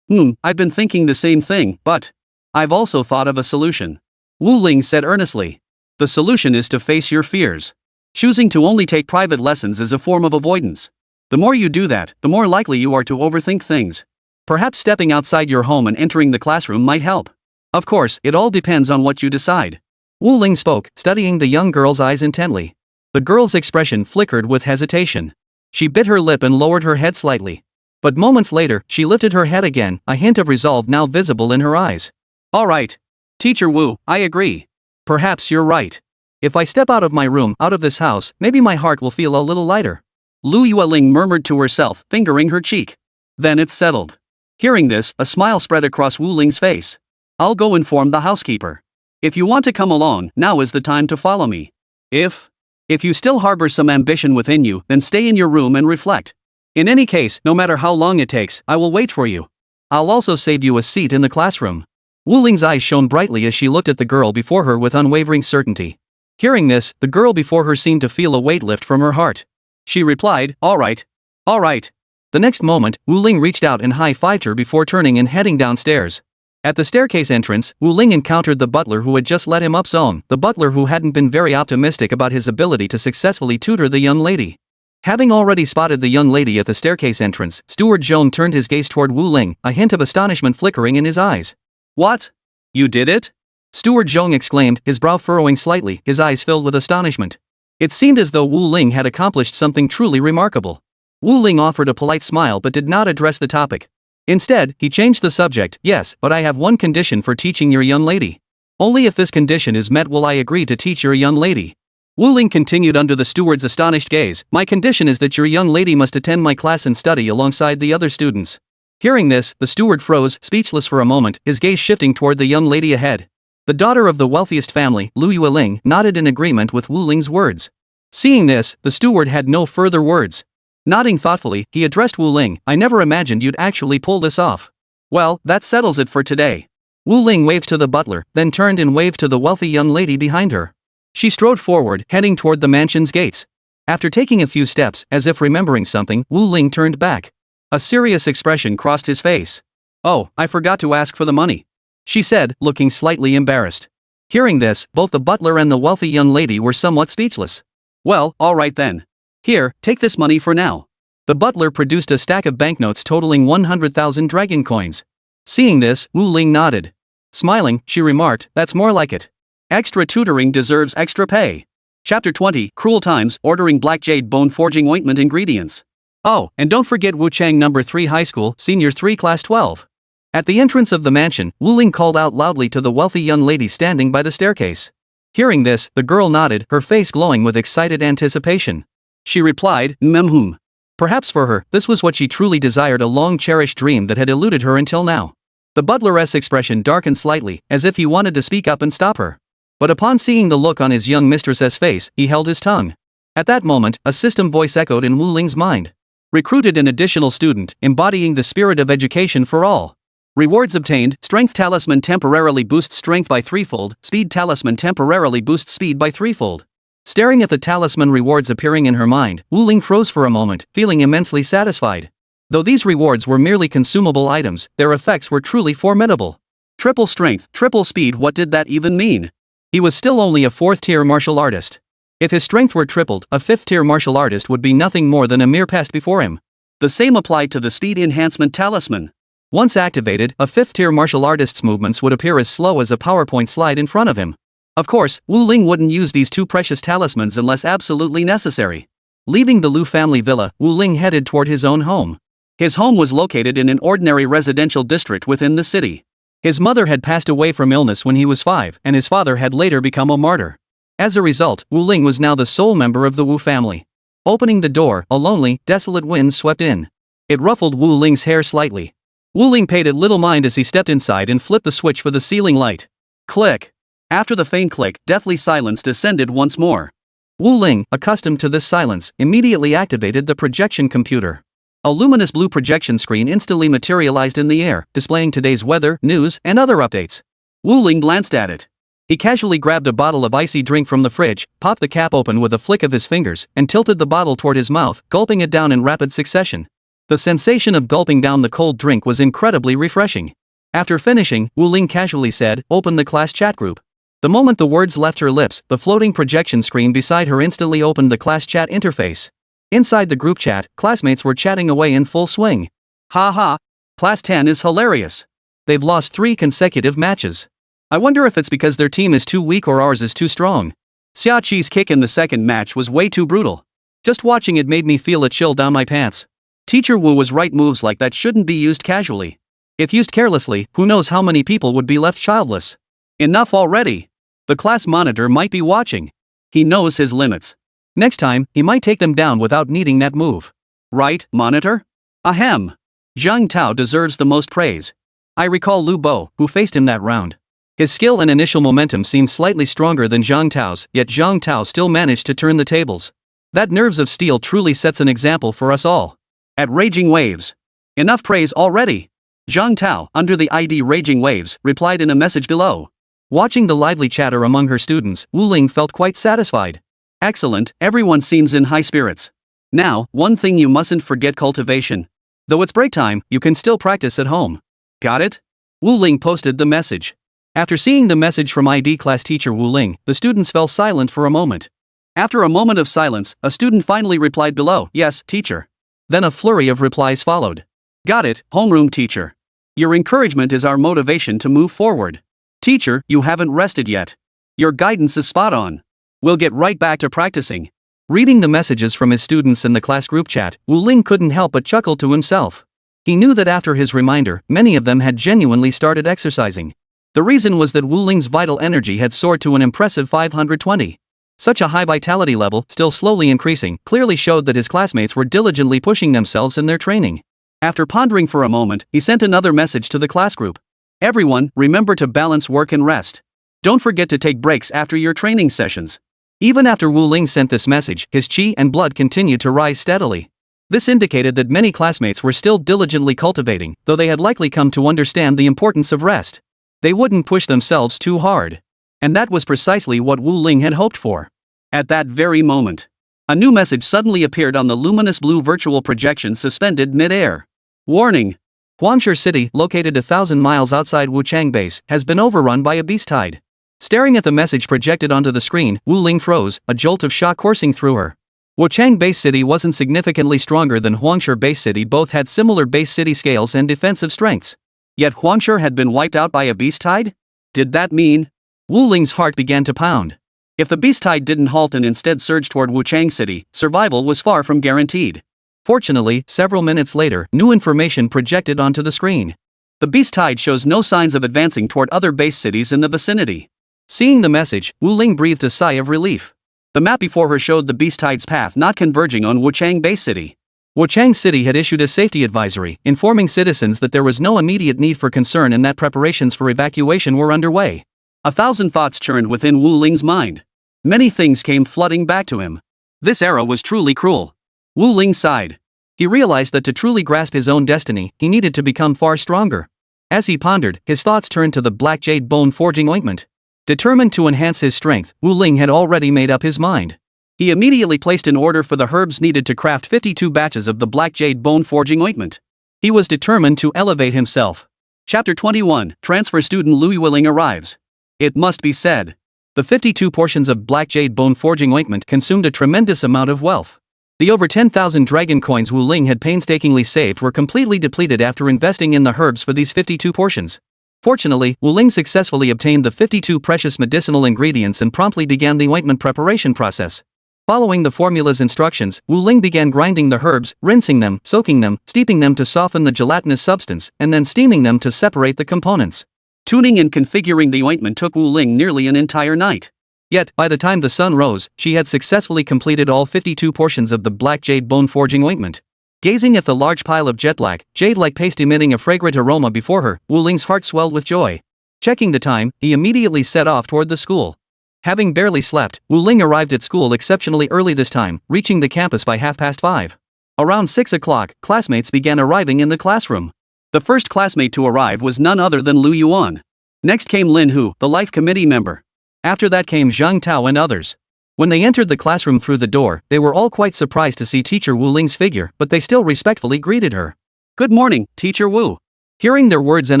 I've been thinking the same thing, but I've also thought of a solution," Wu Ling said earnestly. "The solution is to face your fears. Choosing to only take private lessons is a form of avoidance. The more you do that, the more likely you are to overthink things. Perhaps stepping outside your home and entering the classroom might help. Of course, it all depends on what you decide." Wu Ling spoke, studying the young girl's eyes intently. The girl's expression flickered with hesitation. She bit her lip and lowered her head slightly. But moments later, she lifted her head again, a hint of resolve now visible in her eyes. "All right. Teacher Wu, I agree. Perhaps you're right. If I step out of my room, out of this house, maybe my heart will feel a little lighter." Lu Yueling murmured to herself, fingering her cheek. "Then it's settled." Hearing this, a smile spread across Wu Ling's face. "I'll go inform the housekeeper. If you want to come along, now is the time to follow me. If you still harbor some ambition within you, then stay in your room and reflect. In any case, no matter how long it takes, I will wait for you. I'll also save you a seat in the classroom." Wu Ling's eyes shone brightly as she looked at the girl before her with unwavering certainty. Hearing this, the girl before her seemed to feel a weight lift from her heart. She replied, "All right. All right." The next moment, Wu Ling reached out and high-fived her before turning and heading downstairs. At the staircase entrance, Wu Ling encountered the butler who had just let him up zone, the butler who hadn't been very optimistic about his ability to successfully tutor the young lady. Having already spotted the young lady at the staircase entrance, Steward Zhong turned his gaze toward Wu Ling, a hint of astonishment flickering in his eyes. "What? You did it?" Steward Zhong exclaimed, his brow furrowing slightly, his eyes filled with astonishment. It seemed as though Wu Ling had accomplished something truly remarkable. Wu Ling offered a polite smile but did not address the topic. Instead, he changed the subject. "Yes, but I have one condition for teaching your young lady. Only if this condition is met will I agree to teach your young lady." Wu Ling continued under the steward's astonished gaze. "My condition is that your young lady must attend my class and study alongside the other students." Hearing this, the steward froze, speechless for a moment, his gaze shifting toward the young lady ahead. The daughter of the wealthiest family, Lu Yueling, nodded in agreement with Wu Ling's words. Seeing this, the steward had no further words. Nodding thoughtfully, he addressed Wu Ling. "I never imagined you'd actually pull this off." "Well, that settles it for today." Wu Ling waved to the butler, then turned and waved to the wealthy young lady behind her. She strode forward, heading toward the mansion's gates. After taking a few steps, as if remembering something, Wu Ling turned back. A serious expression crossed his face. "Oh, I forgot to ask for the money," she said, looking slightly embarrassed. Hearing this, both the butler and the wealthy young lady were somewhat speechless. "Well, all right then. Here, take this money for now." The butler produced a stack of banknotes totaling 100,000 dragon coins. Seeing this, Wu Ling nodded. Smiling, she remarked, "That's more like it. Extra tutoring deserves extra pay." Chapter 20, Cruel Times, Ordering Black Jade Bone Forging Ointment Ingredients. Oh, and don't forget Wuchang No. 3 High School, Senior 3 Class 12. At the entrance of the mansion, Wu Ling called out loudly to the wealthy young lady standing by the staircase. Hearing this, the girl nodded, her face glowing with excited anticipation. She replied, "Memhum." Perhaps for her, this was what she truly desired, a long-cherished dream that had eluded her until now. The butler's expression darkened slightly, as if he wanted to speak up and stop her. But upon seeing the look on his young mistress's face, he held his tongue. At that moment, a system voice echoed in Wu Ling's mind. Recruited an additional student, embodying the spirit of education for all. Rewards obtained: Strength Talisman temporarily boosts strength by threefold, Speed Talisman temporarily boosts speed by threefold. Staring at the talisman rewards appearing in her mind, Wu Ling froze for a moment, feeling immensely satisfied. Though these rewards were merely consumable items, their effects were truly formidable. Triple strength, triple speed, what did that even mean? He was still only a 4th-tier martial artist. If his strength were tripled, a 5th-tier martial artist would be nothing more than a mere pest before him. The same applied to the Speed Enhancement Talisman. Once activated, a 5th-tier martial artist's movements would appear as slow as a PowerPoint slide in front of him. Of course, Wu Ling wouldn't use these two precious talismans unless absolutely necessary. Leaving the Lu family villa, Wu Ling headed toward his own home. His home was located in an ordinary residential district within the city. His mother had passed away from illness when he was 5, and his father had later become a martyr. As a result, Wu Ling was now the sole member of the Wu family. Opening the door, a lonely, desolate wind swept in. It ruffled Wu Ling's hair slightly. Wu Ling paid it little mind as he stepped inside and flipped the switch for the ceiling light. Click. After the faint click, deathly silence descended once more. Wu Ling, accustomed to this silence, immediately activated the projection computer. A luminous blue projection screen instantly materialized in the air, displaying today's weather, news, and other updates. Wu Ling glanced at it. He casually grabbed a bottle of icy drink from the fridge, popped the cap open with a flick of his fingers, and tilted the bottle toward his mouth, gulping it down in rapid succession. The sensation of gulping down the cold drink was incredibly refreshing. After finishing, Wu Ling casually said, "Open the class chat group." The moment the words left her lips, the floating projection screen beside her instantly opened the class chat interface. Inside the group chat, classmates were chatting away in full swing. "Ha ha! Class 10 is hilarious. They've lost 3 consecutive matches. I wonder if it's because their team is too weak or ours is too strong. Xia Qi's kick in the second match was way too brutal. Just watching it made me feel a chill down my pants. Teacher Wu was right, moves like that shouldn't be used casually. If used carelessly, who knows how many people would be left childless. Enough already. The class monitor might be watching. He knows his limits. Next time, he might take them down without needing that move. Right, monitor? Ahem. Zhang Tao deserves the most praise. I recall Lu Bo, who faced him that round. His skill and initial momentum seemed slightly stronger than Zhang Tao's, yet Zhang Tao still managed to turn the tables. That nerves of steel truly sets an example for us all. At Raging Waves. Enough praise already. Zhang Tao, under the ID Raging Waves, replied in a message below. Watching the lively chatter among her students, Wu Ling felt quite satisfied. Excellent, everyone seems in high spirits. Now, one thing you mustn't forget: cultivation. Though it's break time, you can still practice at home. Got it? Wu Ling posted the message. After seeing the message from ID class teacher Wu Ling, the students fell silent for a moment. After a moment of silence, a student finally replied below, "Yes, teacher." Then a flurry of replies followed. Got it, homeroom teacher. Your encouragement is our motivation to move forward. Teacher, you haven't rested yet. Your guidance is spot on. We'll get right back to practicing. Reading the messages from his students in the class group chat, Wu Ling couldn't help but chuckle to himself. He knew that after his reminder, many of them had genuinely started exercising. The reason was that Wu Ling's vital energy had soared to an impressive 520. Such a high vitality level, still slowly increasing, clearly showed that his classmates were diligently pushing themselves in their training. After pondering for a moment, he sent another message to the class group. Everyone, remember to balance work and rest. Don't forget to take breaks after your training sessions. Even after Wu Ling sent this message, his qi and blood continued to rise steadily. This indicated that many classmates were still diligently cultivating, though they had likely come to understand the importance of rest. They wouldn't push themselves too hard. And that was precisely what Wu Ling had hoped for. At that very moment, a new message suddenly appeared on the luminous blue virtual projection suspended mid-air. Warning! Huangshe City, located 1,000 miles outside Wuchang Base, has been overrun by a beast tide. Staring at the message projected onto the screen, Wu Ling froze, a jolt of shock coursing through her. Wuchang Base City wasn't significantly stronger than Huangshe Base City. Both had similar base city scales and defensive strengths. Yet Huangshe had been wiped out by a beast tide? Did that mean? Wu Ling's heart began to pound. If the beast tide didn't halt and instead surged toward Wuchang City, survival was far from guaranteed. Fortunately, several minutes later, new information projected onto the screen. The beast tide shows no signs of advancing toward other base cities in the vicinity. Seeing the message, Wu Ling breathed a sigh of relief. The map before her showed the beast tide's path not converging on Wuchang Base City. Wuchang City had issued a safety advisory, informing citizens that there was no immediate need for concern and that preparations for evacuation were underway. 1,000 thoughts churned within Wu Ling's mind. Many things came flooding back to him. This era was truly cruel. Wu Ling sighed. He realized that to truly grasp his own destiny, he needed to become far stronger. As he pondered, his thoughts turned to the black jade bone forging ointment. Determined to enhance his strength, Wu Ling had already made up his mind. He immediately placed an order for the herbs needed to craft 52 batches of the black jade bone forging ointment. He was determined to elevate himself. Chapter 21, Transfer Student Lu Yueling arrives. It must be said, the 52 portions of black jade bone forging ointment consumed a tremendous amount of wealth. The over 10,000 dragon coins Wu Ling had painstakingly saved were completely depleted after investing in the herbs for these 52 portions. Fortunately, Wu Ling successfully obtained the 52 precious medicinal ingredients and promptly began the ointment preparation process. Following the formula's instructions, Wu Ling began grinding the herbs, rinsing them, soaking them, steeping them to soften the gelatinous substance, and then steaming them to separate the components. Tuning and configuring the ointment took Wu Ling nearly an entire night. Yet, by the time the sun rose, she had successfully completed all 52 portions of the black jade bone forging ointment. Gazing at the large pile of jet black, jade-like paste emitting a fragrant aroma before her, Wu Ling's heart swelled with joy. Checking the time, he immediately set off toward the school. Having barely slept, Wu Ling arrived at school exceptionally early this time, reaching the campus by 5:30. Around 6 o'clock, classmates began arriving in the classroom. The first classmate to arrive was none other than Lu Yuan. Next came Lin Hu, the life committee member. After that came Zhang Tao and others. When they entered the classroom through the door, they were all quite surprised to see teacher Wu Ling's figure, but they still respectfully greeted her. "Good morning, teacher Wu." Hearing their words and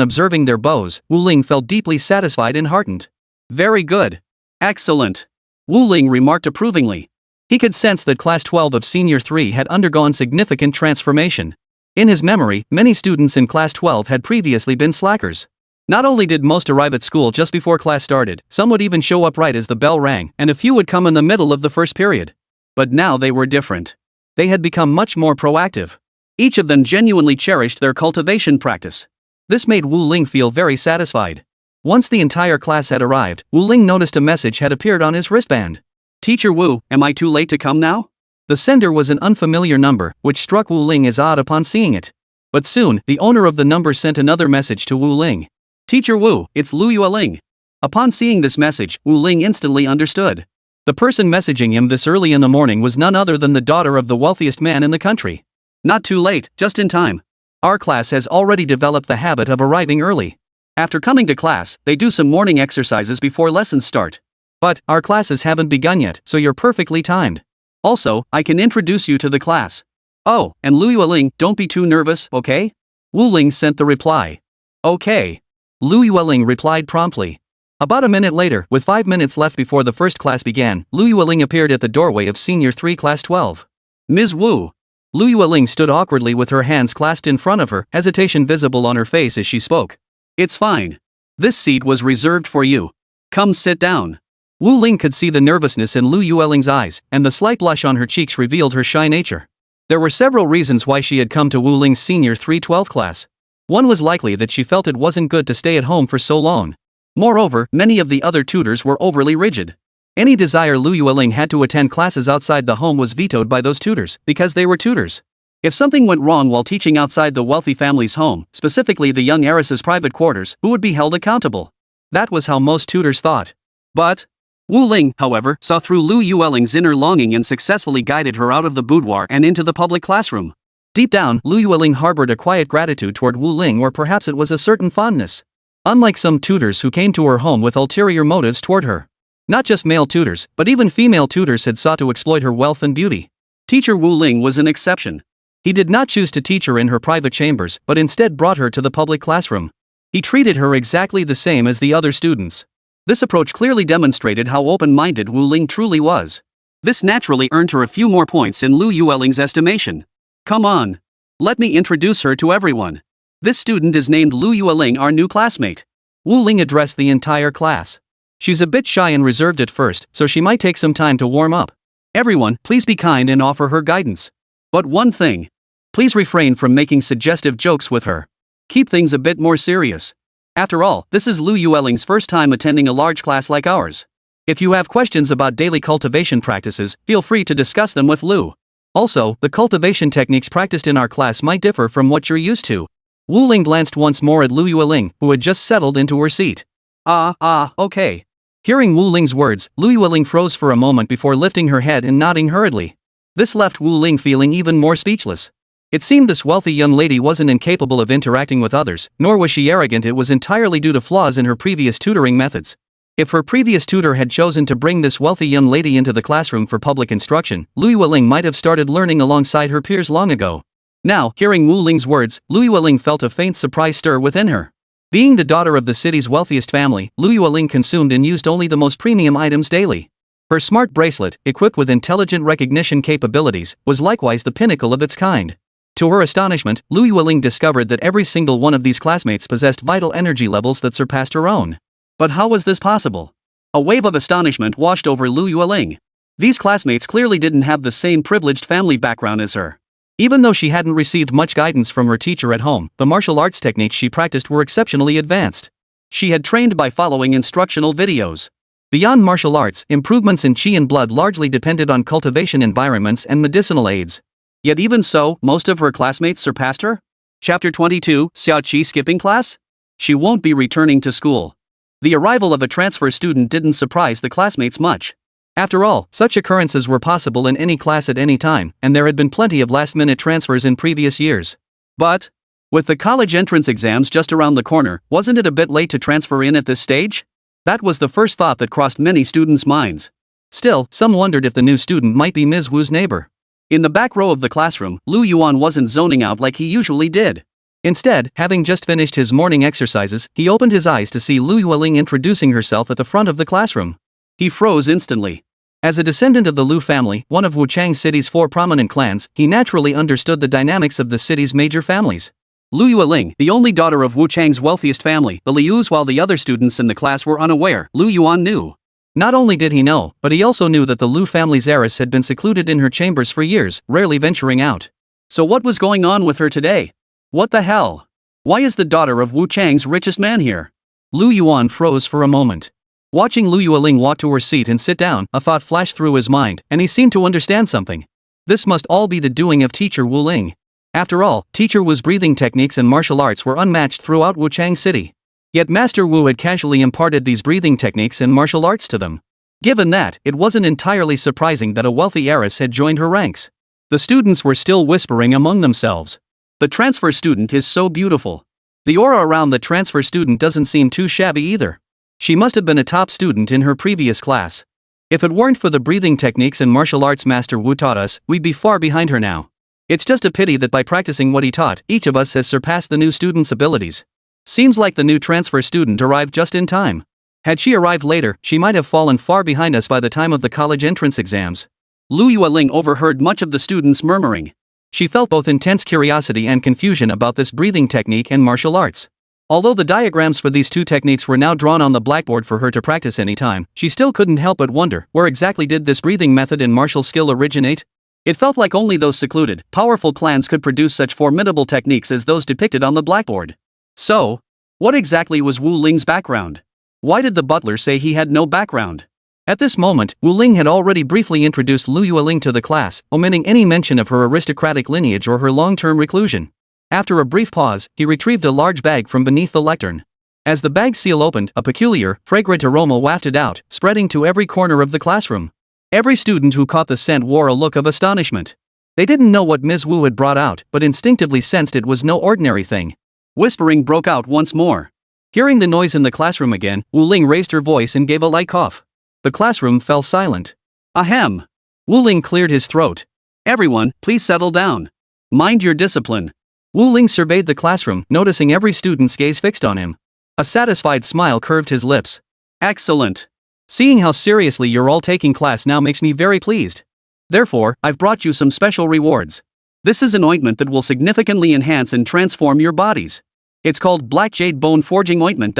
observing their bows, Wu Ling felt deeply satisfied and heartened. "Very good. Excellent," Wu Ling remarked approvingly. He could sense that Class 12 of Senior 3 had undergone significant transformation. In his memory, many students in Class 12 had previously been slackers. Not only did most arrive at school just before class started, some would even show up right as the bell rang, and a few would come in the middle of the first period. But now they were different. They had become much more proactive. Each of them genuinely cherished their cultivation practice. This made Wu Ling feel very satisfied. Once the entire class had arrived, Wu Ling noticed a message had appeared on his wristband. "Teacher Wu, am I too late to come now?" The sender was an unfamiliar number, which struck Wu Ling as odd upon seeing it. But soon, the owner of the number sent another message to Wu Ling. "Teacher Wu, it's Lu Yueling." Upon seeing this message, Wu Ling instantly understood. The person messaging him this early in the morning was none other than the daughter of the wealthiest man in the country. "Not too late, just in time. Our class has already developed the habit of arriving early. After coming to class, they do some morning exercises before lessons start. But, our classes haven't begun yet, so you're perfectly timed. Also, I can introduce you to the class. Oh, and Lu Yueling, don't be too nervous, okay? Wu Ling sent the reply. Okay. Lu Yueling replied promptly. About a minute later, with 5 minutes left before the first class began, Lu Yueling appeared at the doorway of Senior 3 Class 12. Ms. Wu. Lu Yueling stood awkwardly with her hands clasped in front of her, hesitation visible on her face as she spoke. It's fine. This seat was reserved for you. Come sit down. Wu Ling could see the nervousness in Lu Yueling's eyes, and the slight blush on her cheeks revealed her shy nature. There were several reasons why she had come to Wu Ling's Senior 3 12th class. One was likely that she felt it wasn't good to stay at home for so long. Moreover, many of the other tutors were overly rigid. Any desire Lu Yueling had to attend classes outside the home was vetoed by those tutors, because they were tutors. If something went wrong while teaching outside the wealthy family's home, specifically the young heiress's private quarters, who would be held accountable? That was how most tutors thought. But Wu Ling, however, saw through Lu Yueling's inner longing and successfully guided her out of the boudoir and into the public classroom. Deep down, Lu Yueling harbored a quiet gratitude toward Wu Ling, or perhaps it was a certain fondness. Unlike some tutors who came to her home with ulterior motives toward her. Not just male tutors, but even female tutors had sought to exploit her wealth and beauty. Teacher Wu Ling was an exception. He did not choose to teach her in her private chambers, but instead brought her to the public classroom. He treated her exactly the same as the other students. This approach clearly demonstrated how open-minded Wu Ling truly was. This naturally earned her a few more points in Lu Yueling's estimation. Come on. Let me introduce her to everyone. This student is named Lu Yueling, our new classmate. Wu Ling addressed the entire class. She's a bit shy and reserved at first, so she might take some time to warm up. Everyone, please be kind and offer her guidance. But one thing. Please refrain from making suggestive jokes with her. Keep things a bit more serious. After all, this is Lu Yueling's first time attending a large class like ours. If you have questions about daily cultivation practices, feel free to discuss them with Lu. Also, the cultivation techniques practiced in our class might differ from what you're used to. Wu Ling glanced once more at Lu Yueling, who had just settled into her seat. Okay. Hearing Wu Ling's words, Lu Yueling froze for a moment before lifting her head and nodding hurriedly. This left Wu Ling feeling even more speechless. It seemed this wealthy young lady wasn't incapable of interacting with others, nor was she arrogant. It was entirely due to flaws in her previous tutoring methods. If her previous tutor had chosen to bring this wealthy young lady into the classroom for public instruction, Lu Yueling might have started learning alongside her peers long ago. Now, hearing Wu Ling's words, Lu Yueling felt a faint surprise stir within her. Being the daughter of the city's wealthiest family, Lu Yueling consumed and used only the most premium items daily. Her smart bracelet, equipped with intelligent recognition capabilities, was likewise the pinnacle of its kind. To her astonishment, Lu Yueling discovered that every single one of these classmates possessed vital energy levels that surpassed her own. But how was this possible? A wave of astonishment washed over Lu Yueling. These classmates clearly didn't have the same privileged family background as her. Even though she hadn't received much guidance from her teacher at home, the martial arts techniques she practiced were exceptionally advanced. She had trained by following instructional videos. Beyond martial arts, improvements in chi and blood largely depended on cultivation environments and medicinal aids. Yet even so, most of her classmates surpassed her? Chapter 22, Xiao Qi skipping class? She won't be returning to school. The arrival of a transfer student didn't surprise the classmates much. After all, such occurrences were possible in any class at any time, and there had been plenty of last-minute transfers in previous years. But, with the college entrance exams just around the corner, wasn't it a bit late to transfer in at this stage? That was the first thought that crossed many students' minds. Still, some wondered if the new student might be Ms. Wu's neighbor. In the back row of the classroom, Lu Yuan wasn't zoning out like he usually did. Instead, having just finished his morning exercises, he opened his eyes to see Lu Yueling introducing herself at the front of the classroom. He froze instantly. As a descendant of the Lu family, one of Wuchang City's 4 prominent clans, he naturally understood the dynamics of the city's major families. Lu Yueling, the only daughter of Wuchang's wealthiest family, the Lius, while the other students in the class were unaware, Lu Yuan knew. Not only did he know, but he also knew that the Lu family's heiress had been secluded in her chambers for years, rarely venturing out. So what was going on with her today? What the hell? Why is the daughter of Wuchang's richest man here? Lu Yuan froze for a moment. Watching Lu Yueling walk to her seat and sit down, a thought flashed through his mind, and he seemed to understand something. This must all be the doing of teacher Wu Ling. After all, teacher Wu's breathing techniques and martial arts were unmatched throughout Wuchang City. Yet Master Wu had casually imparted these breathing techniques and martial arts to them. Given that, it wasn't entirely surprising that a wealthy heiress had joined her ranks. The students were still whispering among themselves. The transfer student is so beautiful. The aura around the transfer student doesn't seem too shabby either. She must have been a top student in her previous class. If it weren't for the breathing techniques and martial arts Master Wu taught us, we'd be far behind her now. It's just a pity that by practicing what he taught, each of us has surpassed the new student's abilities. Seems like the new transfer student arrived just in time. Had she arrived later, she might have fallen far behind us by the time of the college entrance exams. Lu Yueling overheard much of the students murmuring. She felt both intense curiosity and confusion about this breathing technique and martial arts. Although the diagrams for these two techniques were now drawn on the blackboard for her to practice anytime, she still couldn't help but wonder, where exactly did this breathing method and martial skill originate? It felt like only those secluded, powerful clans could produce such formidable techniques as those depicted on the blackboard. So, what exactly was Wu Ling's background? Why did the butler say he had no background? At this moment, Wu Ling had already briefly introduced Lu Yueling to the class, omitting any mention of her aristocratic lineage or her long-term reclusion. After a brief pause, he retrieved a large bag from beneath the lectern. As the bag seal opened, a peculiar, fragrant aroma wafted out, spreading to every corner of the classroom. Every student who caught the scent wore a look of astonishment. They didn't know what Ms. Wu had brought out, but instinctively sensed it was no ordinary thing. Whispering broke out once more. Hearing the noise in the classroom again, Wu Ling raised her voice and gave a light cough. The classroom fell silent. Ahem. Wu Ling cleared his throat. Everyone, please settle down. Mind your discipline. Wu Ling surveyed the classroom, noticing every student's gaze fixed on him. A satisfied smile curved his lips. Excellent. Seeing how seriously you're all taking class now makes me very pleased. Therefore, I've brought you some special rewards. This is an ointment that will significantly enhance and transform your bodies. It's called Black Jade Bone Forging Ointment.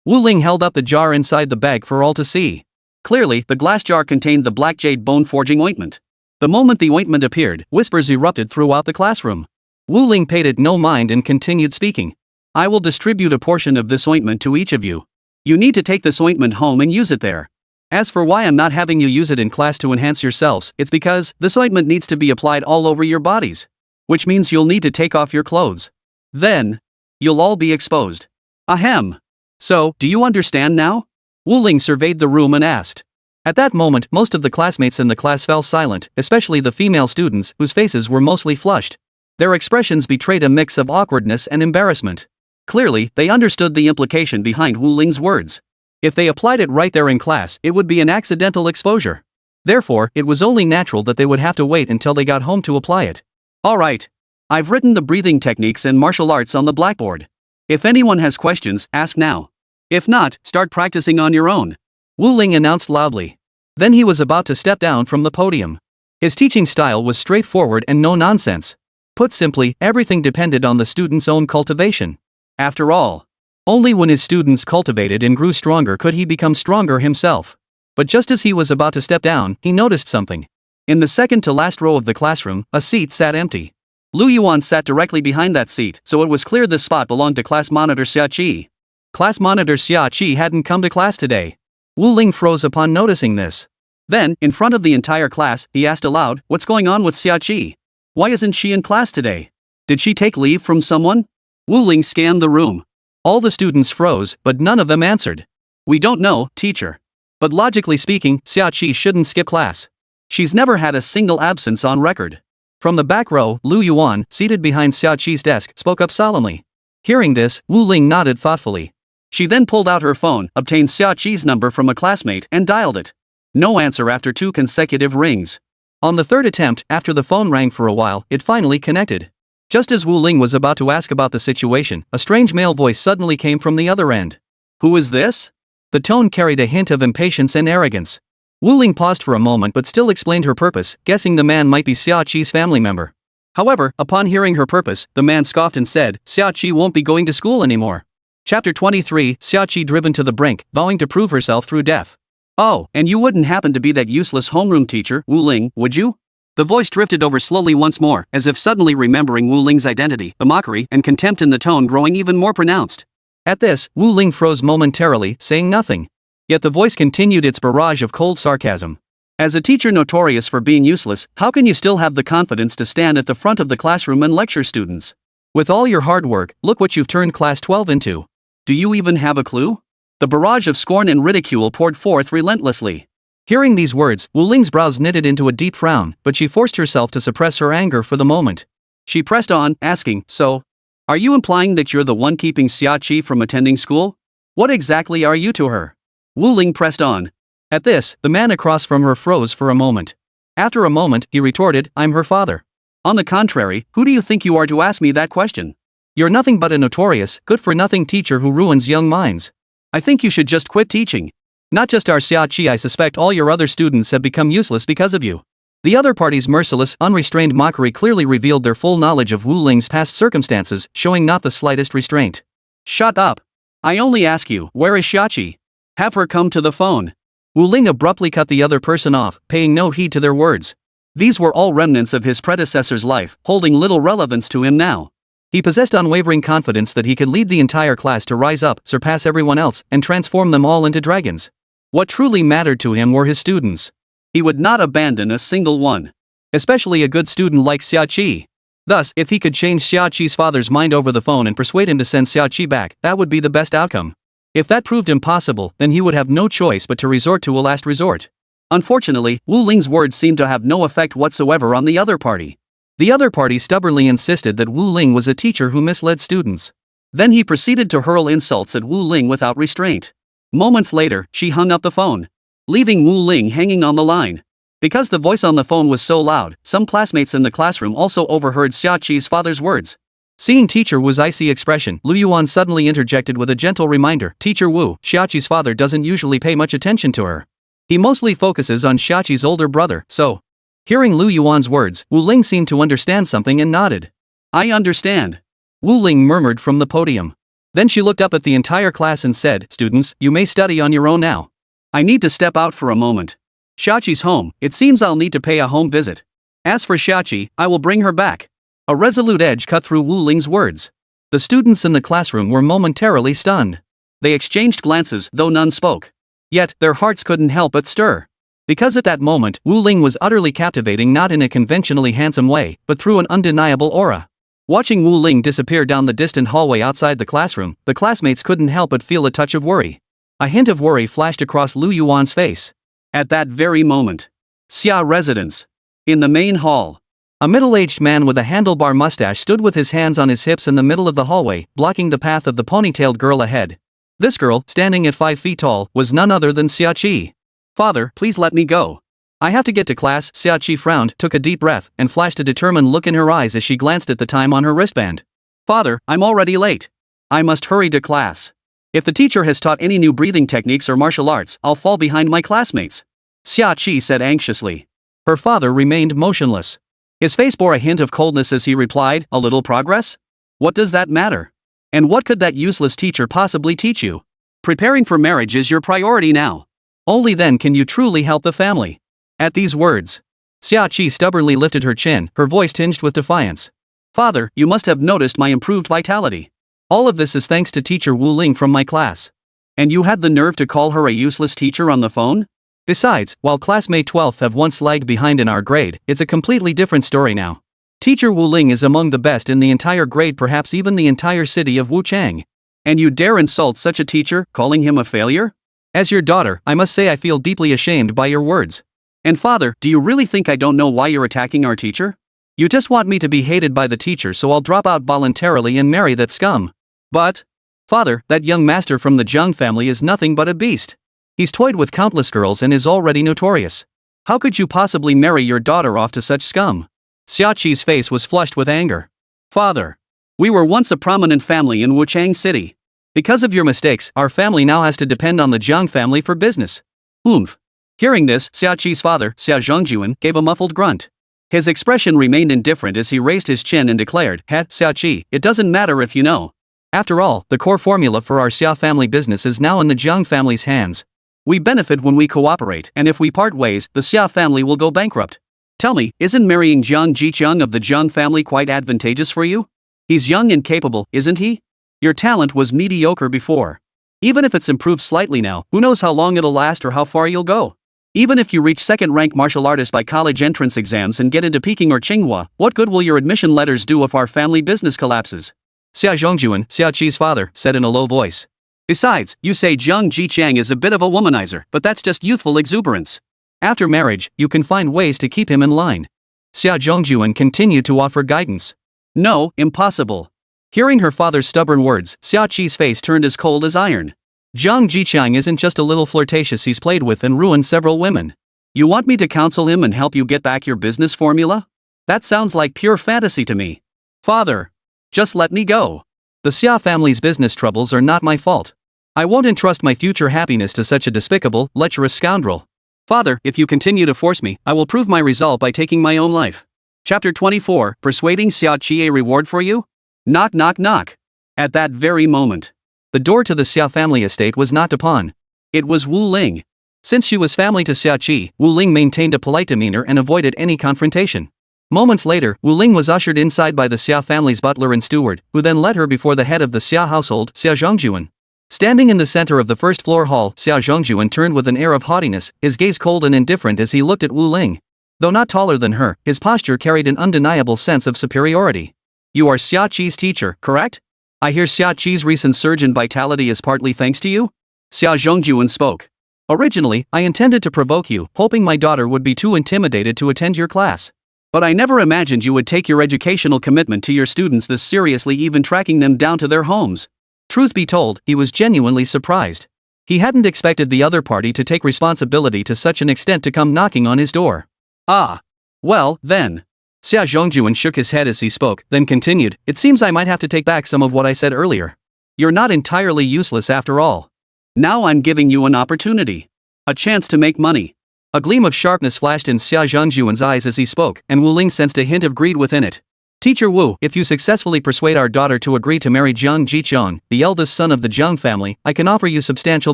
Wu Ling held up the jar inside the bag for all to see. Clearly, the glass jar contained the Black Jade Bone Forging Ointment. The moment the ointment appeared, whispers erupted throughout the classroom. Wu Ling paid it no mind and continued speaking. I will distribute a portion of this ointment to each of you. You need to take this ointment home and use it there. As for why I'm not having you use it in class to enhance yourselves, it's because this ointment needs to be applied all over your bodies. Which means you'll need to take off your clothes. Then, you'll all be exposed. Ahem. So, do you understand now? Wu Ling surveyed the room and asked. At that moment, most of the classmates in the class fell silent, especially the female students, whose faces were mostly flushed. Their expressions betrayed a mix of awkwardness and embarrassment. Clearly, they understood the implication behind Wu Ling's words. If they applied it right there in class, it would be an accidental exposure. Therefore, it was only natural that they would have to wait until they got home to apply it. Alright. I've written the breathing techniques and martial arts on the blackboard. If anyone has questions, ask now. If not, start practicing on your own. Wu Ling announced loudly. Then he was about to step down from the podium. His teaching style was straightforward and no nonsense. Put simply, everything depended on the student's own cultivation. After all, only when his students cultivated and grew stronger could he become stronger himself. But just as he was about to step down, he noticed something. In the second to last row of the classroom, a seat sat empty. Lu Yuan sat directly behind that seat, so it was clear this spot belonged to class monitor Xia Qi. Class monitor Xia Qi hadn't come to class today. Wu Ling froze upon noticing this. Then, in front of the entire class, he asked aloud, what's going on with Xia Qi? Why isn't she in class today? Did she take leave from someone? Wu Ling scanned the room. All the students froze, but none of them answered. We don't know, teacher. But logically speaking, Xia Qi shouldn't skip class. She's never had a single absence on record. From the back row, Lu Yuan, seated behind Xia Qi's desk, spoke up solemnly. Hearing this, Wu Ling nodded thoughtfully. She then pulled out her phone, obtained Xia Qi's number from a classmate, and dialed it. No answer after 2 consecutive rings. On the third attempt, after the phone rang for a while, it finally connected. Just as Wu Ling was about to ask about the situation, a strange male voice suddenly came from the other end. Who is this? The tone carried a hint of impatience and arrogance. Wu Ling paused for a moment but still explained her purpose, guessing the man might be Xia Qi's family member. However, upon hearing her purpose, the man scoffed and said, Xia Qi won't be going to school anymore. Chapter 23, Xia Qi driven to the brink, vowing to prove herself through death. Oh, and you wouldn't happen to be that useless homeroom teacher, Wu Ling, would you? The voice drifted over slowly once more, as if suddenly remembering Wu Ling's identity, the mockery and contempt in the tone growing even more pronounced. At this, Wu Ling froze momentarily, saying nothing. Yet the voice continued its barrage of cold sarcasm. As a teacher notorious for being useless, how can you still have the confidence to stand at the front of the classroom and lecture students? With all your hard work, look what you've turned class 12 into. Do you even have a clue? The barrage of scorn and ridicule poured forth relentlessly. Hearing these words, Wu Ling's brows knitted into a deep frown, but she forced herself to suppress her anger for the moment. She pressed on, asking, So, Are you implying that you're the one keeping Xiachi from attending school? What exactly are you to her? Wu Ling pressed on. At this, the man across from her froze for a moment. After a moment, he retorted, I'm her father. On the contrary, who do you think you are to ask me that question? You're nothing but a notorious, good-for-nothing teacher who ruins young minds. I think you should just quit teaching. Not just our Xiachi, I suspect all your other students have become useless because of you. The other party's merciless, unrestrained mockery clearly revealed their full knowledge of Wu Ling's past circumstances, showing not the slightest restraint. Shut up. I only ask you, where is Xiachi? Have her come to the phone. Wu Ling abruptly cut the other person off, paying no heed to their words. These were all remnants of his predecessor's life, holding little relevance to him now. He possessed unwavering confidence that he could lead the entire class to rise up, surpass everyone else, and transform them all into dragons. What truly mattered to him were his students. He would not abandon a single one. Especially a good student like Xiachi. Thus, if he could change Xiachi's father's mind over the phone and persuade him to send Xiachi back, that would be the best outcome. If that proved impossible, then he would have no choice but to resort to a last resort. Unfortunately, Wu Ling's words seemed to have no effect whatsoever on the other party. The other party stubbornly insisted that Wu Ling was a teacher who misled students. Then he proceeded to hurl insults at Wu Ling without restraint. Moments later, she hung up the phone, leaving Wu Ling hanging on the line. Because the voice on the phone was so loud, some classmates in the classroom also overheard Xiaqi's father's words. Seeing Teacher Wu's icy expression, Lu Yuan suddenly interjected with a gentle reminder, Teacher Wu, Xiaqi's father doesn't usually pay much attention to her. He mostly focuses on Xiaqi's older brother, so. Hearing Lu Yuan's words, Wu Ling seemed to understand something and nodded. I understand. Wu Ling murmured from the podium. Then she looked up at the entire class and said, Students, you may study on your own now. I need to step out for a moment. Xiaqi's home, it seems I'll need to pay a home visit. As for Xiachi, I will bring her back. A resolute edge cut through Wu Ling's words. The students in the classroom were momentarily stunned. They exchanged glances, though none spoke. Yet, their hearts couldn't help but stir. Because at that moment, Wu Ling was utterly captivating, not in a conventionally handsome way, but through an undeniable aura. Watching Wu Ling disappear down the distant hallway outside the classroom, the classmates couldn't help but feel a touch of worry. A hint of worry flashed across Lu Yuan's face. At that very moment, Xia residence. In the main hall, a middle-aged man with a handlebar mustache stood with his hands on his hips in the middle of the hallway, blocking the path of the ponytailed girl ahead. This girl, standing at 5 feet tall, was none other than Xiachi. Father, please let me go. I have to get to class. Xiachi frowned, took a deep breath, and flashed a determined look in her eyes as she glanced at the time on her wristband. Father, I'm already late. I must hurry to class. If the teacher has taught any new breathing techniques or martial arts, I'll fall behind my classmates. Xiachi said anxiously. Her father remained motionless. His face bore a hint of coldness as he replied, a little progress? What does that matter? And what could that useless teacher possibly teach you? Preparing for marriage is your priority now. Only then can you truly help the family. At these words, Xiachi stubbornly lifted her chin, her voice tinged with defiance. Father, you must have noticed my improved vitality. All of this is thanks to Teacher Wu Ling from my class. And you had the nerve to call her a useless teacher on the phone? Besides, while classmate 12th have once lagged behind in our grade, it's a completely different story now. Teacher Wu Ling is among the best in the entire grade, perhaps even the entire city of Wuchang. And you dare insult such a teacher, calling him a failure? As your daughter, I must say I feel deeply ashamed by your words. And father, do you really think I don't know why you're attacking our teacher? You just want me to be hated by the teacher, so I'll drop out voluntarily and marry that scum. But, father, that young master from the Zhang family is nothing but a beast. He's toyed with countless girls and is already notorious. How could you possibly marry your daughter off to such scum? Xiaqi's face was flushed with anger. Father, we were once a prominent family in Wuchang City. Because of your mistakes, our family now has to depend on the Zhang family for business. Oomph. Hearing this, Xiaqi's father, Xia Zhongjuan, gave a muffled grunt. His expression remained indifferent as he raised his chin and declared, Xiachi, it doesn't matter if you know. After all, the core formula for our Xia family business is now in the Zhang family's hands. We benefit when we cooperate, and if we part ways, the Xia family will go bankrupt. Tell me, isn't marrying Jiang Jiqiang of the Zhang family quite advantageous for you? He's young and capable, isn't he? Your talent was mediocre before. Even if it's improved slightly now, who knows how long it'll last or how far you'll go? Even if you reach second-rank martial artist by college entrance exams and get into Peking or Tsinghua, what good will your admission letters do if our family business collapses? Xia Zhongjuan, Xiaqi's father, said in a low voice. Besides, you say Jiang Jiqiang is a bit of a womanizer, but that's just youthful exuberance. After marriage, you can find ways to keep him in line. Xia Zhongjuan continued to offer guidance. No, impossible. Hearing her father's stubborn words, Xia Qi's face turned as cold as iron. Jiang Jiqiang isn't just a little flirtatious he's played with and ruined several women. You want me to counsel him and help you get back your business formula? That sounds like pure fantasy to me. Father, just let me go. The Xia family's business troubles are not my fault. I won't entrust my future happiness to such a despicable, lecherous scoundrel. Father, if you continue to force me, I will prove my resolve by taking my own life. Chapter 24, Persuading Xia Qi a Reward for You? Knock knock knock. At that very moment, the door to the Xia family estate was knocked upon. It was Wu Ling. Since she was family to Xia Qi, Wu Ling maintained a polite demeanor and avoided any confrontation. Moments later, Wu Ling was ushered inside by the Xia family's butler and steward, who then led her before the head of the Xia household, Xia Zhongjuan. Standing in the center of the first-floor hall, Xia Zhongjuan turned with an air of haughtiness, his gaze cold and indifferent as he looked at Wu Ling. Though not taller than her, his posture carried an undeniable sense of superiority. You are Xia Qi's teacher, correct? I hear Xia Qi's recent surge in vitality is partly thanks to you? Xia Zhongjuan spoke. Originally, I intended to provoke you, hoping my daughter would be too intimidated to attend your class. But I never imagined you would take your educational commitment to your students this seriously, even tracking them down to their homes. Truth be told, he was genuinely surprised. He hadn't expected the other party to take responsibility to such an extent to come knocking on his door. Ah. Well, then. Xia Zhongjuan shook his head as he spoke, then continued, it seems I might have to take back some of what I said earlier. You're not entirely useless after all. Now I'm giving you an opportunity. A chance to make money. A gleam of sharpness flashed in Xia Zhongjuan's eyes as he spoke, and Wu Ling sensed a hint of greed within it. Teacher Wu, if you successfully persuade our daughter to agree to marry Jiang Jiqiang, the eldest son of the Jiang family, I can offer you substantial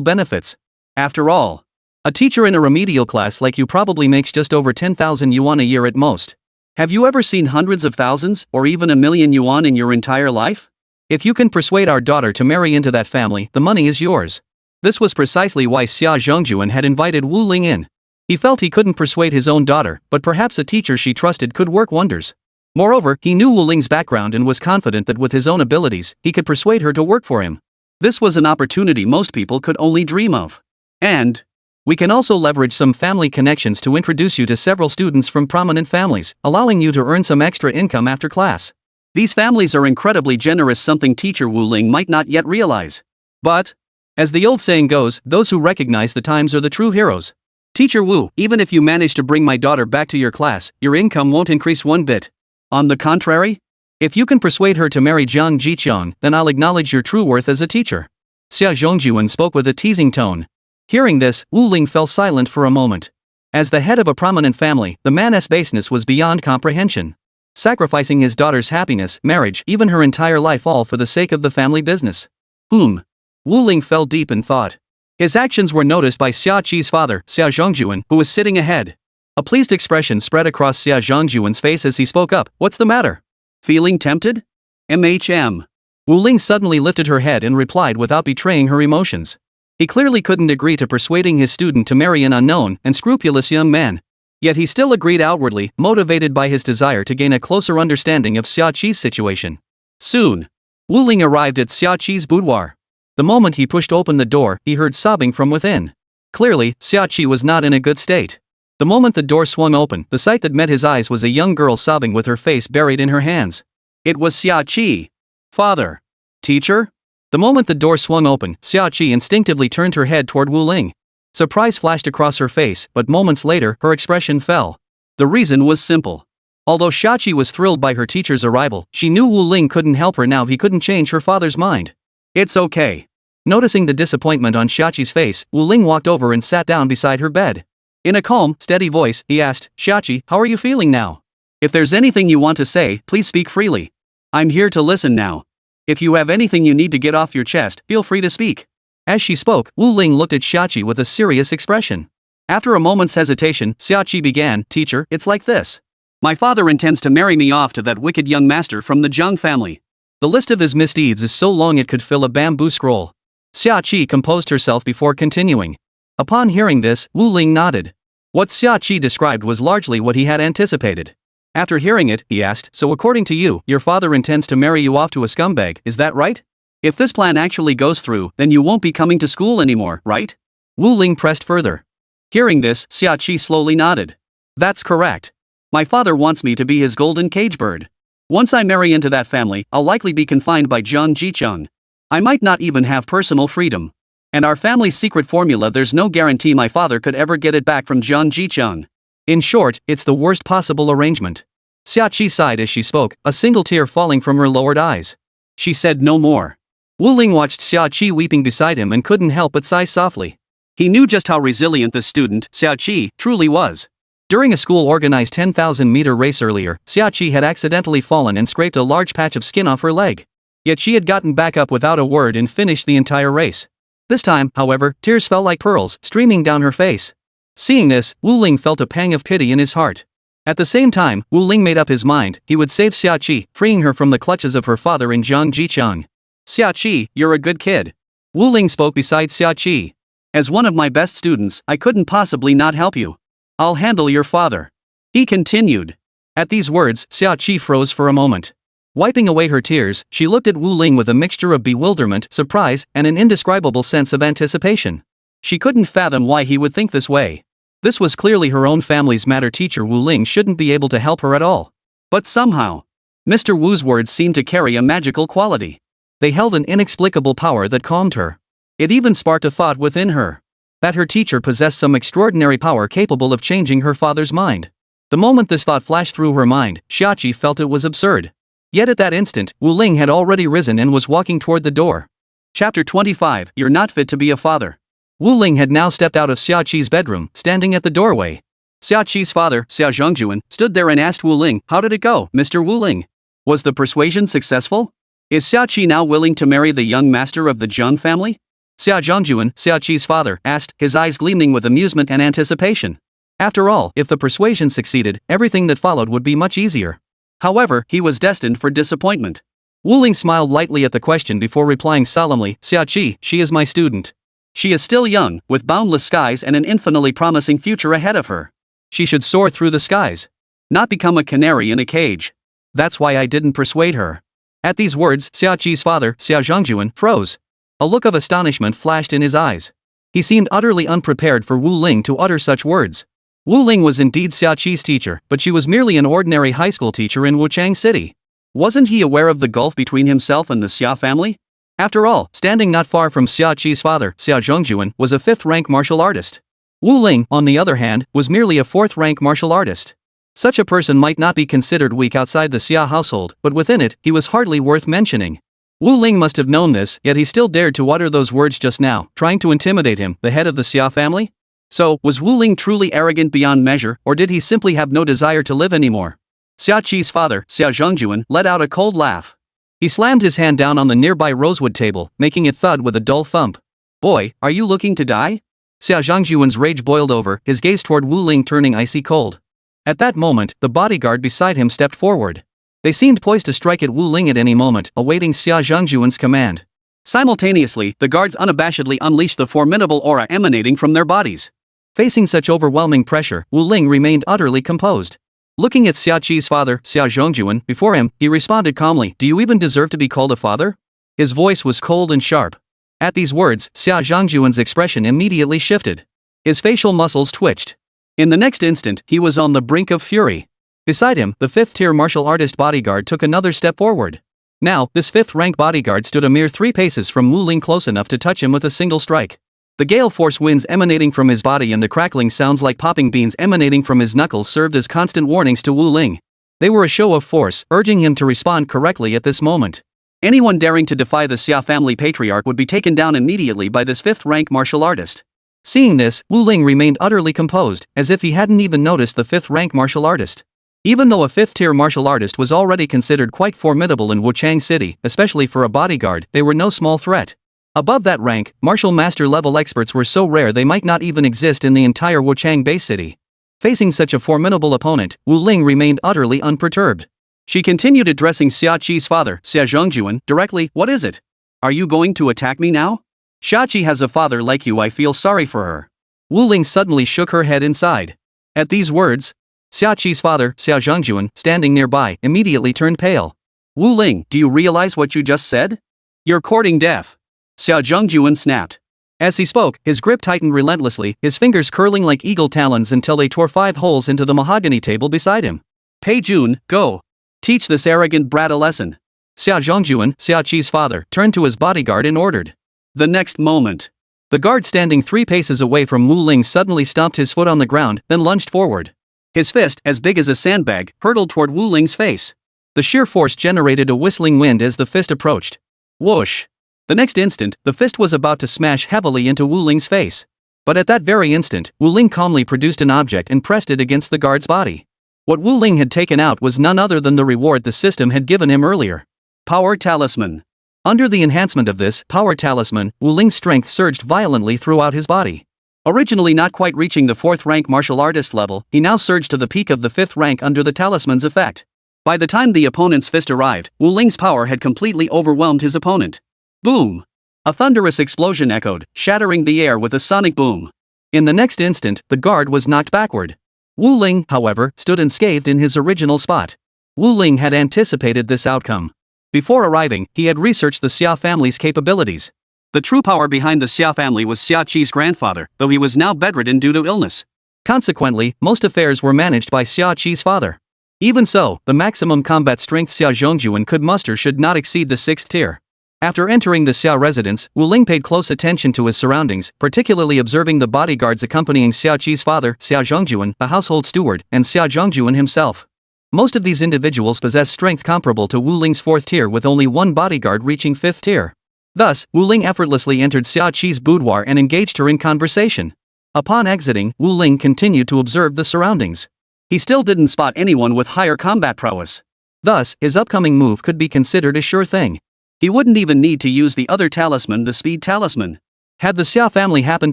benefits. After all, a teacher in a remedial class like you probably makes just over 10,000 yuan a year at most. Have you ever seen hundreds of thousands, or even 1,000,000 yuan in your entire life? If you can persuade our daughter to marry into that family, the money is yours. This was precisely why Xia Zhongjuan had invited Wu Ling in. He felt he couldn't persuade his own daughter, but perhaps a teacher she trusted could work wonders. Moreover, he knew Wu Ling's background and was confident that with his own abilities, he could persuade her to work for him. This was an opportunity most people could only dream of. And we can also leverage some family connections to introduce you to several students from prominent families, allowing you to earn some extra income after class. These families are incredibly generous, something teacher Wu Ling might not yet realize. But, as the old saying goes, those who recognize the times are the true heroes. Teacher Wu, even if you manage to bring my daughter back to your class, your income won't increase one bit. On the contrary, if you can persuade her to marry Jiang Jiqiang, then I'll acknowledge your true worth as a teacher. Xia Zhongjuan spoke with a teasing tone. Hearing this, Wu Ling fell silent for a moment. As the head of a prominent family, the man's baseness was beyond comprehension. Sacrificing his daughter's happiness, marriage, even her entire life, all for the sake of the family business. Wu Ling fell deep in thought. His actions were noticed by Xia Qi's father, Xia Zhongjuan, who was sitting ahead. A pleased expression spread across Xia Zhongjuan's face as he spoke up. What's the matter? Feeling tempted? Wu Ling suddenly lifted her head and replied without betraying her emotions. He clearly couldn't agree to persuading his student to marry an unknown and scrupulous young man. Yet he still agreed outwardly, motivated by his desire to gain a closer understanding of Xia Qi's situation. Soon, Wu Ling arrived at Xia Qi's boudoir. The moment he pushed open the door, he heard sobbing from within. Clearly, Xia Qi was not in a good state. The moment the door swung open, the sight that met his eyes was a young girl sobbing with her face buried in her hands. It was Xia Qi. Father. Teacher? The moment the door swung open, Xia Qi instinctively turned her head toward Wu Ling. Surprise flashed across her face, but moments later, her expression fell. The reason was simple. Although Xia Qi was thrilled by her teacher's arrival, she knew Wu Ling couldn't help her now. He couldn't change her father's mind. It's okay. Noticing the disappointment on Xia Qi's face, Wu Ling walked over and sat down beside her bed. In a calm, steady voice, he asked, Xia Qi, how are you feeling now? If there's anything you want to say, please speak freely. I'm here to listen now. If you have anything you need to get off your chest, feel free to speak. As she spoke, Wu Ling looked at Xia Qi with a serious expression. After a moment's hesitation, Xia Qi began, Teacher, it's like this. My father intends to marry me off to that wicked young master from the Jiang family. The list of his misdeeds is so long it could fill a bamboo scroll. Xia Qi composed herself before continuing. Upon hearing this, Wu Ling nodded. What Xia Qi described was largely what he had anticipated. After hearing it, he asked, so according to you, your father intends to marry you off to a scumbag, is that right? If this plan actually goes through, then you won't be coming to school anymore, right? Wu Ling pressed further. Hearing this, Xia Qi slowly nodded. That's correct. My father wants me to be his golden cage bird. Once I marry into that family, I'll likely be confined by Jiang Jicheng. I might not even have personal freedom. And our family's secret formula, there's no guarantee my father could ever get it back from Jiang Jicheng. In short, it's the worst possible arrangement. Xiaqi sighed as she spoke, a single tear falling from her lowered eyes. She said no more. Wu Ling watched Xiaqi weeping beside him and couldn't help but sigh softly. He knew just how resilient this student, Xiaqi, truly was. During a school-organized 10,000-meter race earlier, Xiaqi had accidentally fallen and scraped a large patch of skin off her leg. Yet she had gotten back up without a word and finished the entire race. This time, however, tears fell like pearls, streaming down her face. Seeing this, Wu Ling felt a pang of pity in his heart. At the same time, Wu Ling made up his mind, he would save Xiaqi, freeing her from the clutches of her father in Jiang Jicheng. Xiaqi, you're a good kid. Wu Ling spoke beside Xiaqi. As one of my best students, I couldn't possibly not help you. I'll handle your father. He continued. At these words, Xiaqi froze for a moment. Wiping away her tears, she looked at Wu Ling with a mixture of bewilderment, surprise, and an indescribable sense of anticipation. She couldn't fathom why he would think this way. This was clearly her own family's matter. Teacher Wu Ling shouldn't be able to help her at all. But somehow, Mr. Wu's words seemed to carry a magical quality. They held an inexplicable power that calmed her. It even sparked a thought within her. That her teacher possessed some extraordinary power capable of changing her father's mind. The moment this thought flashed through her mind, Xiaqi felt it was absurd. Yet at that instant, Wu Ling had already risen and was walking toward the door. Chapter 25, You're Not Fit to Be a Father. Wu Ling had now stepped out of Xiaqi's bedroom, standing at the doorway. Xiaqi's father, Xia Zhongjuan, stood there and asked Wu Ling, How did it go, Mr. Wu Ling? Was the persuasion successful? Is Xiaqi now willing to marry the young master of the Zheng family? Xia Zhongjuan, Xiaqi's father, asked, his eyes gleaming with amusement and anticipation. After all, if the persuasion succeeded, everything that followed would be much easier. However, he was destined for disappointment. Wu Ling smiled lightly at the question before replying solemnly, Xiaqi, she is my student. She is still young, with boundless skies and an infinitely promising future ahead of her. She should soar through the skies. Not become a canary in a cage. That's why I didn't persuade her. At these words, Xiaqi's father, Xia Zhongjuan, froze. A look of astonishment flashed in his eyes. He seemed utterly unprepared for Wu Ling to utter such words. Wu Ling was indeed Xiaqi's teacher, but she was merely an ordinary high school teacher in Wuchang City. Wasn't he aware of the gulf between himself and the Xia family? After all, standing not far from Xiaqi's father, Xia Zhongjuan, was a fifth-rank martial artist. Wu Ling, on the other hand, was merely a fourth-rank martial artist. Such a person might not be considered weak outside the Xia household, but within it, he was hardly worth mentioning. Wu Ling must have known this, yet he still dared to utter those words just now, trying to intimidate him, the head of the Xia family? So, was Wu Ling truly arrogant beyond measure, or did he simply have no desire to live anymore? Xiaqi's father, Xia Zhongjuan, let out a cold laugh. He slammed his hand down on the nearby rosewood table, making it thud with a dull thump. Boy, are you looking to die? Xia Zhongjuan's rage boiled over, his gaze toward Wu Ling turning icy cold. At that moment, the bodyguard beside him stepped forward. They seemed poised to strike at Wu Ling at any moment, awaiting Xia Zhongjuan's command. Simultaneously, the guards unabashedly unleashed the formidable aura emanating from their bodies. Facing such overwhelming pressure, Wu Ling remained utterly composed. Looking at Xiaqi's father, Xia Zhongjuan, before him, he responded calmly, Do you even deserve to be called a father? His voice was cold and sharp. At these words, Xia Zhongjuan's expression immediately shifted. His facial muscles twitched. In the next instant, he was on the brink of fury. Beside him, the fifth-tier martial artist bodyguard took another step forward. Now, this fifth-rank bodyguard stood a mere 3 paces from Wu Ling, close enough to touch him with a single strike. The gale force winds emanating from his body and the crackling sounds like popping beans emanating from his knuckles served as constant warnings to Wu Ling. They were a show of force, urging him to respond correctly at this moment. Anyone daring to defy the Xia family patriarch would be taken down immediately by this fifth-rank martial artist. Seeing this, Wu Ling remained utterly composed, as if he hadn't even noticed the fifth-rank martial artist. Even though a fifth-tier martial artist was already considered quite formidable in Wuchang City, especially for a bodyguard, they were no small threat. Above that rank, martial master-level experts were so rare they might not even exist in the entire Wuchang base city. Facing such a formidable opponent, Wu Ling remained utterly unperturbed. She continued addressing Xiaqi's father, Xia Zhongjuan, directly, What is it? Are you going to attack me now? Xiaqi has a father like you, I feel sorry for her. Wu Ling suddenly shook her head inside. At these words, Xiaqi's father, Xia Zhongjuan, standing nearby, immediately turned pale. Wu Ling, do you realize what you just said? You're courting death. Xia Zhongjuan snapped. As he spoke, his grip tightened relentlessly, his fingers curling like eagle talons until they tore 5 holes into the mahogany table beside him. Pei Jun, go. Teach this arrogant brat a lesson. Xia Zhongjuan, Xia Qi's father, turned to his bodyguard and ordered. The next moment, the guard standing 3 paces away from Wu Ling suddenly stomped his foot on the ground, then lunged forward. His fist, as big as a sandbag, hurtled toward Wu Ling's face. The sheer force generated a whistling wind as the fist approached. Whoosh! The next instant, the fist was about to smash heavily into Wu Ling's face. But at that very instant, Wu Ling calmly produced an object and pressed it against the guard's body. What Wu Ling had taken out was none other than the reward the system had given him earlier. Power Talisman. Under the enhancement of this Power Talisman, Wu Ling's strength surged violently throughout his body. Originally not quite reaching the 4th rank martial artist level, he now surged to the peak of the 5th rank under the talisman's effect. By the time the opponent's fist arrived, Wu Ling's power had completely overwhelmed his opponent. Boom! A thunderous explosion echoed, shattering the air with a sonic boom. In the next instant, the guard was knocked backward. Wu Ling, however, stood unscathed in his original spot. Wu Ling had anticipated this outcome. Before arriving, he had researched the Xia family's capabilities. The true power behind the Xia family was Xia Qi's grandfather, though he was now bedridden due to illness. Consequently, most affairs were managed by Xia Qi's father. Even so, the maximum combat strength Xia Zhongjuan could muster should not exceed the 6th tier. After entering the Xia residence, Wu Ling paid close attention to his surroundings, particularly observing the bodyguards accompanying Xia Qi's father, Xia Zhongjuan, a household steward, and Xia Zhongjuan himself. Most of these individuals possess strength comparable to Wu Ling's 4th tier, with only one bodyguard reaching 5th tier. Thus, Wu Ling effortlessly entered Xia Qi's boudoir and engaged her in conversation. Upon exiting, Wu Ling continued to observe the surroundings. He still didn't spot anyone with higher combat prowess. Thus, his upcoming move could be considered a sure thing. He wouldn't even need to use the other talisman, the Speed Talisman. Had the Xia family happened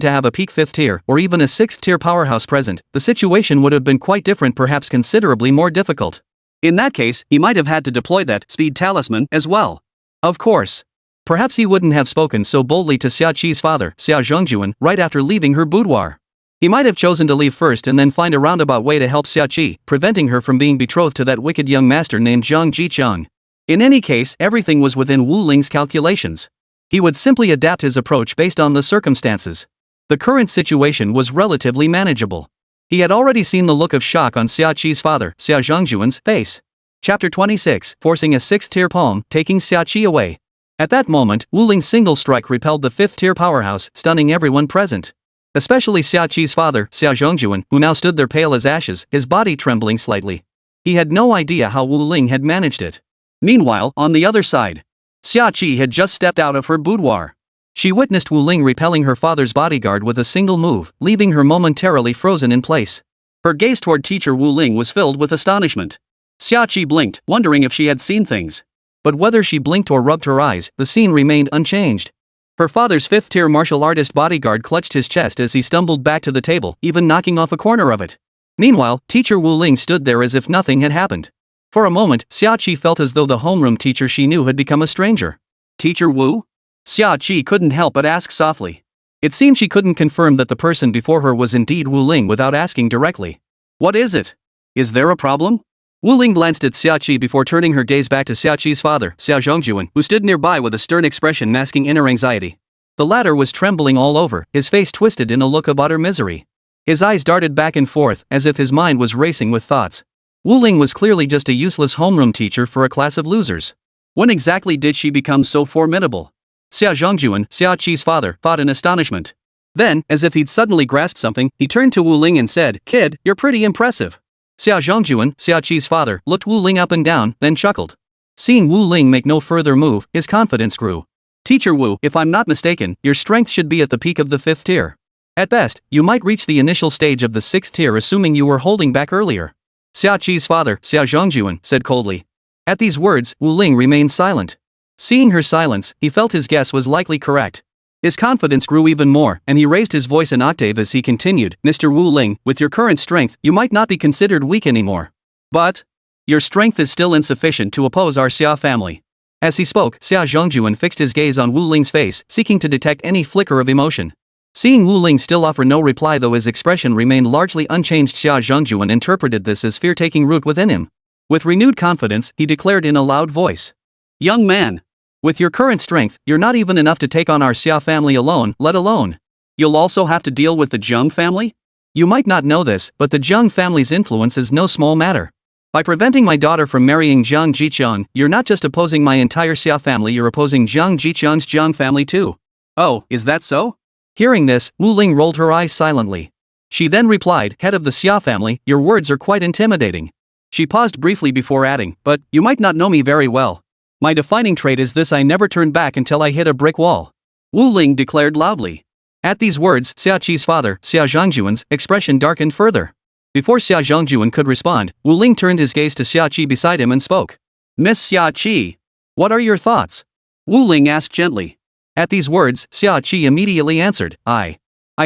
to have a peak 5th tier, or even a 6th tier powerhouse present, the situation would have been quite different, perhaps considerably more difficult. In that case, he might have had to deploy that Speed Talisman as well. Of course. Perhaps he wouldn't have spoken so boldly to Xia Qi's father, Xia Zhongjuan, right after leaving her boudoir. He might have chosen to leave first and then find a roundabout way to help Xia Qi, preventing her from being betrothed to that wicked young master named Zhang Jichang. In any case, everything was within Wu Ling's calculations. He would simply adapt his approach based on the circumstances. The current situation was relatively manageable. He had already seen the look of shock on Xia Qi's father, Xia Zhongjuan's, face. Chapter 26, forcing a 6th tier palm, taking Xia Qi away. At that moment, Wu Ling's single strike repelled the 5th tier powerhouse, stunning everyone present. Especially Xia Qi's father, Xia Zhongjuan, who now stood there pale as ashes, his body trembling slightly. He had no idea how Wu Ling had managed it. Meanwhile, on the other side, Xia Qi had just stepped out of her boudoir. She witnessed Wu Ling repelling her father's bodyguard with a single move, leaving her momentarily frozen in place. Her gaze toward teacher Wu Ling was filled with astonishment. Xia Qi blinked, wondering if she had seen things. But whether she blinked or rubbed her eyes, the scene remained unchanged. Her father's 5th tier martial artist bodyguard clutched his chest as he stumbled back to the table, even knocking off a corner of it. Meanwhile, teacher Wu Ling stood there as if nothing had happened. For a moment, Xia Qi felt as though the homeroom teacher she knew had become a stranger. Teacher Wu? Xia Qi couldn't help but ask softly. It seemed she couldn't confirm that the person before her was indeed Wu Ling without asking directly. What is it? Is there a problem? Wu Ling glanced at Xia Qi before turning her gaze back to Xia Qi's father, Xia Zhongjuan, who stood nearby with a stern expression masking inner anxiety. The latter was trembling all over, his face twisted in a look of utter misery. His eyes darted back and forth, as if his mind was racing with thoughts. Wu Ling was clearly just a useless homeroom teacher for a class of losers. When exactly did she become so formidable? Xia Zhongjuan, Xia Qi's father, thought in astonishment. Then, as if he'd suddenly grasped something, he turned to Wu Ling and said, "Kid, you're pretty impressive." Xia Zhongjuan, Xia Qi's father, looked Wu Ling up and down, then chuckled. Seeing Wu Ling make no further move, his confidence grew. Teacher Wu, if I'm not mistaken, your strength should be at the peak of the 5th tier. At best, you might reach the initial stage of the 6th tier assuming you were holding back earlier. Xia Qi's father, Xia Zhongjuan, said coldly. At these words, Wu Ling remained silent. Seeing her silence, he felt his guess was likely correct. His confidence grew even more, and he raised his voice an octave as he continued, "Mr. Wu Ling, with your current strength, you might not be considered weak anymore. But your strength is still insufficient to oppose our Xia family." As he spoke, Xia Zhongjuan fixed his gaze on Wu Ling's face, seeking to detect any flicker of emotion. Seeing Wu Ling still offer no reply though his expression remained largely unchanged, Xia Zhongjuan interpreted this as fear taking root within him. With renewed confidence, he declared in a loud voice. "Young man, with your current strength, you're not even enough to take on our Xia family alone, let alone. You'll also have to deal with the Zheng family? You might not know this, but the Zheng family's influence is no small matter. By preventing my daughter from marrying Jiang Jiqiang, you're not just opposing my entire Xia family, you're opposing Jiang Jiqiang's Jiang family too. Oh, is that so? Hearing this, Wu Ling rolled her eyes silently. She then replied, head of the Xia family, your words are quite intimidating. She paused briefly before adding, but you might not know me very well. My defining trait is this: I never turn back until I hit a brick wall. Wu Ling declared loudly. At these words, Xia Qi's father, Xia Zhangjuan's, expression darkened further. Before Xia Zhangjuan could respond, Wu Ling turned his gaze to Xia Qi beside him and spoke. Miss Xia Qi, what are your thoughts? Wu Ling asked gently. At these words, Xia Qi immediately answered, I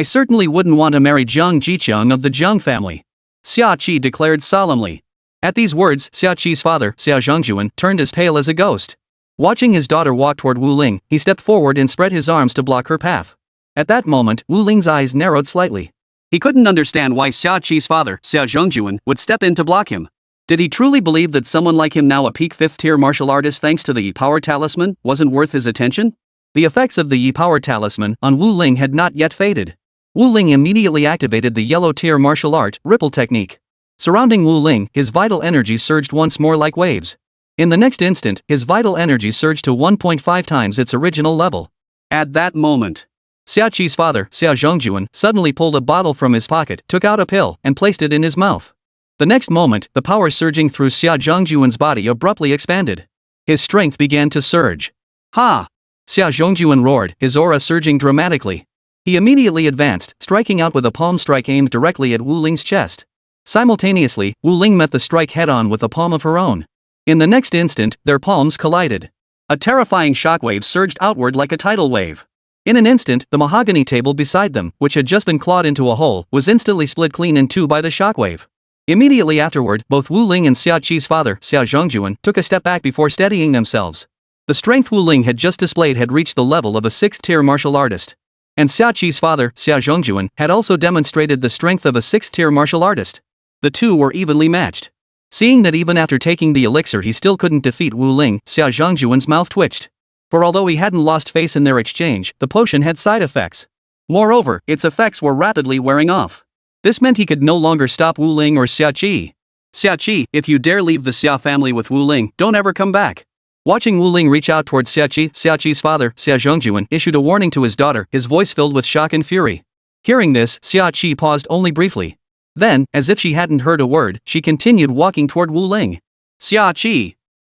certainly wouldn't want to marry Jiang Jiqiang of the Jiang family. Xia Qi declared solemnly. At these words, Xia Qi's father, Xia Zhangjuan, turned as pale as a ghost. Watching his daughter walk toward Wu Ling, he stepped forward and spread his arms to block her path. At that moment, Wu Ling's eyes narrowed slightly. He couldn't understand why Xia Qi's father, Xia Zhangjuan, would step in to block him. Did he truly believe that someone like him, now a peak 5th-tier martial artist thanks to the Yi Power Talisman, wasn't worth his attention? The effects of the Yi Power Talisman on Wu Ling had not yet faded. Wu Ling immediately activated the yellow-tier martial art, ripple technique. Surrounding Wu Ling, his vital energy surged once more like waves. In the next instant, his vital energy surged to 1.5 times its original level. At that moment, Xia Qi's father, Xia Zhangjuan, suddenly pulled a bottle from his pocket, took out a pill, and placed it in his mouth. The next moment, the power surging through Xia Zhangjuan's body abruptly expanded. His strength began to surge. Ha! Xia Zhangjuan roared, his aura surging dramatically. He immediately advanced, striking out with a palm strike aimed directly at Wu Ling's chest. Simultaneously, Wu Ling met the strike head-on with a palm of her own. In the next instant, their palms collided. A terrifying shockwave surged outward like a tidal wave. In an instant, the mahogany table beside them, which had just been clawed into a hole, was instantly split clean in two by the shockwave. Immediately afterward, both Wu Ling and Xia Qi's father, Xia Zhangjuan, took a step back before steadying themselves. The strength Wu Ling had just displayed had reached the level of a 6th-tier martial artist. And Xia Qi's father, Xia Zhangjuan, had also demonstrated the strength of a 6th-tier martial artist. The two were evenly matched. Seeing that even after taking the elixir he still couldn't defeat Wu Ling, Xia Zhangjuan's mouth twitched. For although he hadn't lost face in their exchange, the potion had side effects. Moreover, its effects were rapidly wearing off. This meant he could no longer stop Wu Ling or Xia Qi. Xia Qi, if you dare leave the Xia family with Wu Ling, don't ever come back. Watching Wu Ling reach out towards Xia Qi's father, Xia Zhangjuan, issued a warning to his daughter, his voice filled with shock and fury. Hearing this, Xia Qi paused only briefly. Then, as if she hadn't heard a word, she continued walking toward Wu Ling. Xia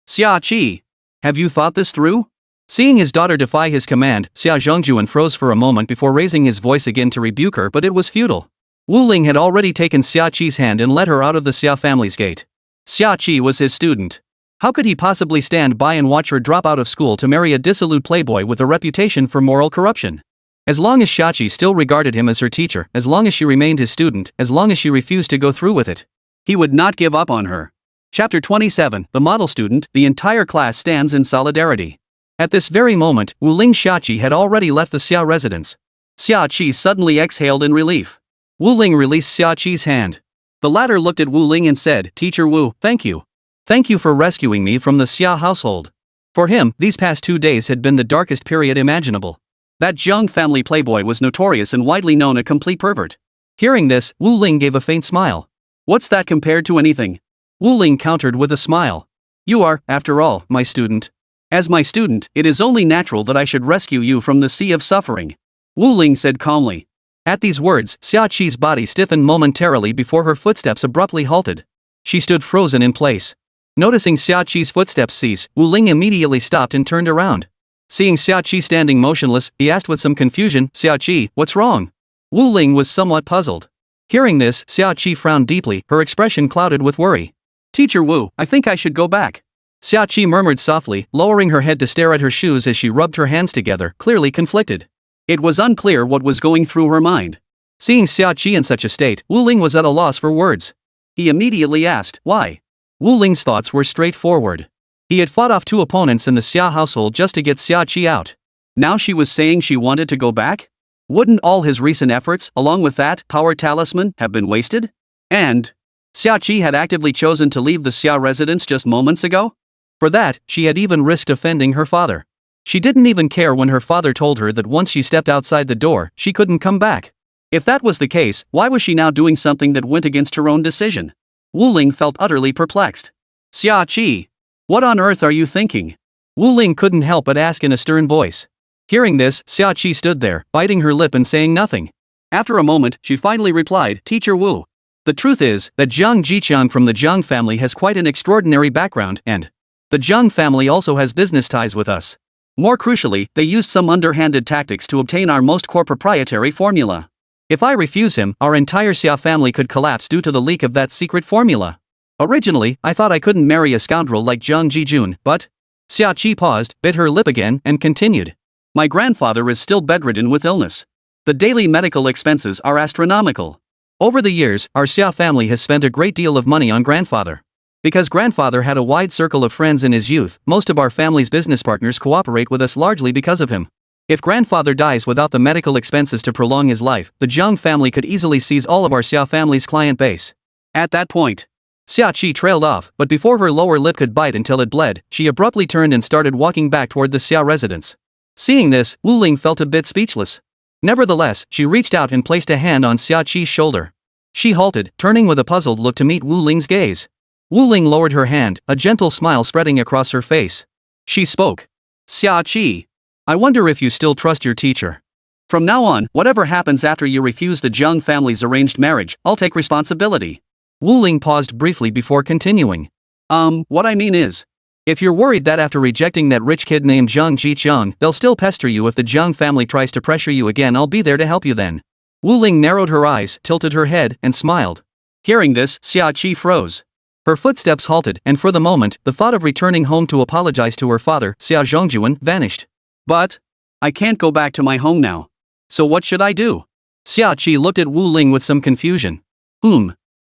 Qi, have you thought this through? Seeing his daughter defy his command, Xia Zhangjuan froze for a moment before raising his voice again to rebuke her, but it was futile. Wu Ling had already taken Xia Qi's hand and led her out of the Xia family's gate. Xia Qi was his student. How could he possibly stand by and watch her drop out of school to marry a dissolute playboy with a reputation for moral corruption? As long as Xia Qi still regarded him as her teacher, as long as she remained his student, as long as she refused to go through with it, he would not give up on her. Chapter 27, The Model Student. The entire class stands in solidarity. At this very moment, Wu Ling Xia Qi had already left the Xia residence. Xia Qi suddenly exhaled in relief. Wu Ling released Xia Qi's hand. The latter looked at Wu Ling and said, Teacher Wu, thank you. Thank you for rescuing me from the Xia household. For him, these past 2 days had been the darkest period imaginable. That Jiang family playboy was notorious and widely known a complete pervert. Hearing this, Wu Ling gave a faint smile. What's that compared to anything? Wu Ling countered with a smile. You are, after all, my student. As my student, it is only natural that I should rescue you from the sea of suffering. Wu Ling said calmly. At these words, Xia Qi's body stiffened momentarily before her footsteps abruptly halted. She stood frozen in place. Noticing Xia Qi's footsteps cease, Wu Ling immediately stopped and turned around. Seeing Xia Qi standing motionless, he asked with some confusion, Xia Qi, what's wrong? Wu Ling was somewhat puzzled. Hearing this, Xia Qi frowned deeply, her expression clouded with worry. Teacher Wu, I think I should go back. Xia Qi murmured softly, lowering her head to stare at her shoes as she rubbed her hands together, clearly conflicted. It was unclear what was going through her mind. Seeing Xia Qi in such a state, Wu Ling was at a loss for words. He immediately asked, why? Wu Ling's thoughts were straightforward. He had fought off 2 opponents in the Xia household just to get Xia Qi out. Now she was saying she wanted to go back? Wouldn't all his recent efforts, along with that power talisman, have been wasted? And Xia Qi had actively chosen to leave the Xia residence just moments ago? For that, she had even risked offending her father. She didn't even care when her father told her that once she stepped outside the door, she couldn't come back. If that was the case, why was she now doing something that went against her own decision? Wu Ling felt utterly perplexed. Xia Qi. What on earth are you thinking? Wu Ling couldn't help but ask in a stern voice. Hearing this, Xia Qi stood there, biting her lip and saying nothing. After a moment, she finally replied, Teacher Wu. The truth is that Zhang Jiqiang from the Zhang family has quite an extraordinary background, and the Zhang family also has business ties with us. More crucially, they used some underhanded tactics to obtain our most core proprietary formula. If I refuse him, our entire Xia family could collapse due to the leak of that secret formula. Originally, I thought I couldn't marry a scoundrel like Zhang Jijun, but... Xia Qi paused, bit her lip again, and continued. My grandfather is still bedridden with illness. The daily medical expenses are astronomical. Over the years, our Xia family has spent a great deal of money on grandfather. Because grandfather had a wide circle of friends in his youth, most of our family's business partners cooperate with us largely because of him. If grandfather dies without the medical expenses to prolong his life, the Zhang family could easily seize all of our Xia family's client base. At that point, Xia Qi trailed off, but before her lower lip could bite until it bled, she abruptly turned and started walking back toward the Xia residence. Seeing this, Wu Ling felt a bit speechless. Nevertheless, she reached out and placed a hand on Xia Qi's shoulder. She halted, turning with a puzzled look to meet Wu Ling's gaze. Wu Ling lowered her hand, a gentle smile spreading across her face. She spoke. Xia Qi. I wonder if you still trust your teacher. From now on, whatever happens after you refuse the Zhang family's arranged marriage, I'll take responsibility. Wu Ling paused briefly before continuing. What I mean is, if you're worried that after rejecting that rich kid named Zhang Jiqiang, they'll still pester you if the Zhang family tries to pressure you again, I'll be there to help you then. Wu Ling narrowed her eyes, tilted her head, and smiled. Hearing this, Xia Qi froze. Her footsteps halted, and for the moment, the thought of returning home to apologize to her father, Xia Zhongjuan, vanished. But I can't go back to my home now. So what should I do? Xia Qi looked at Wu Ling with some confusion.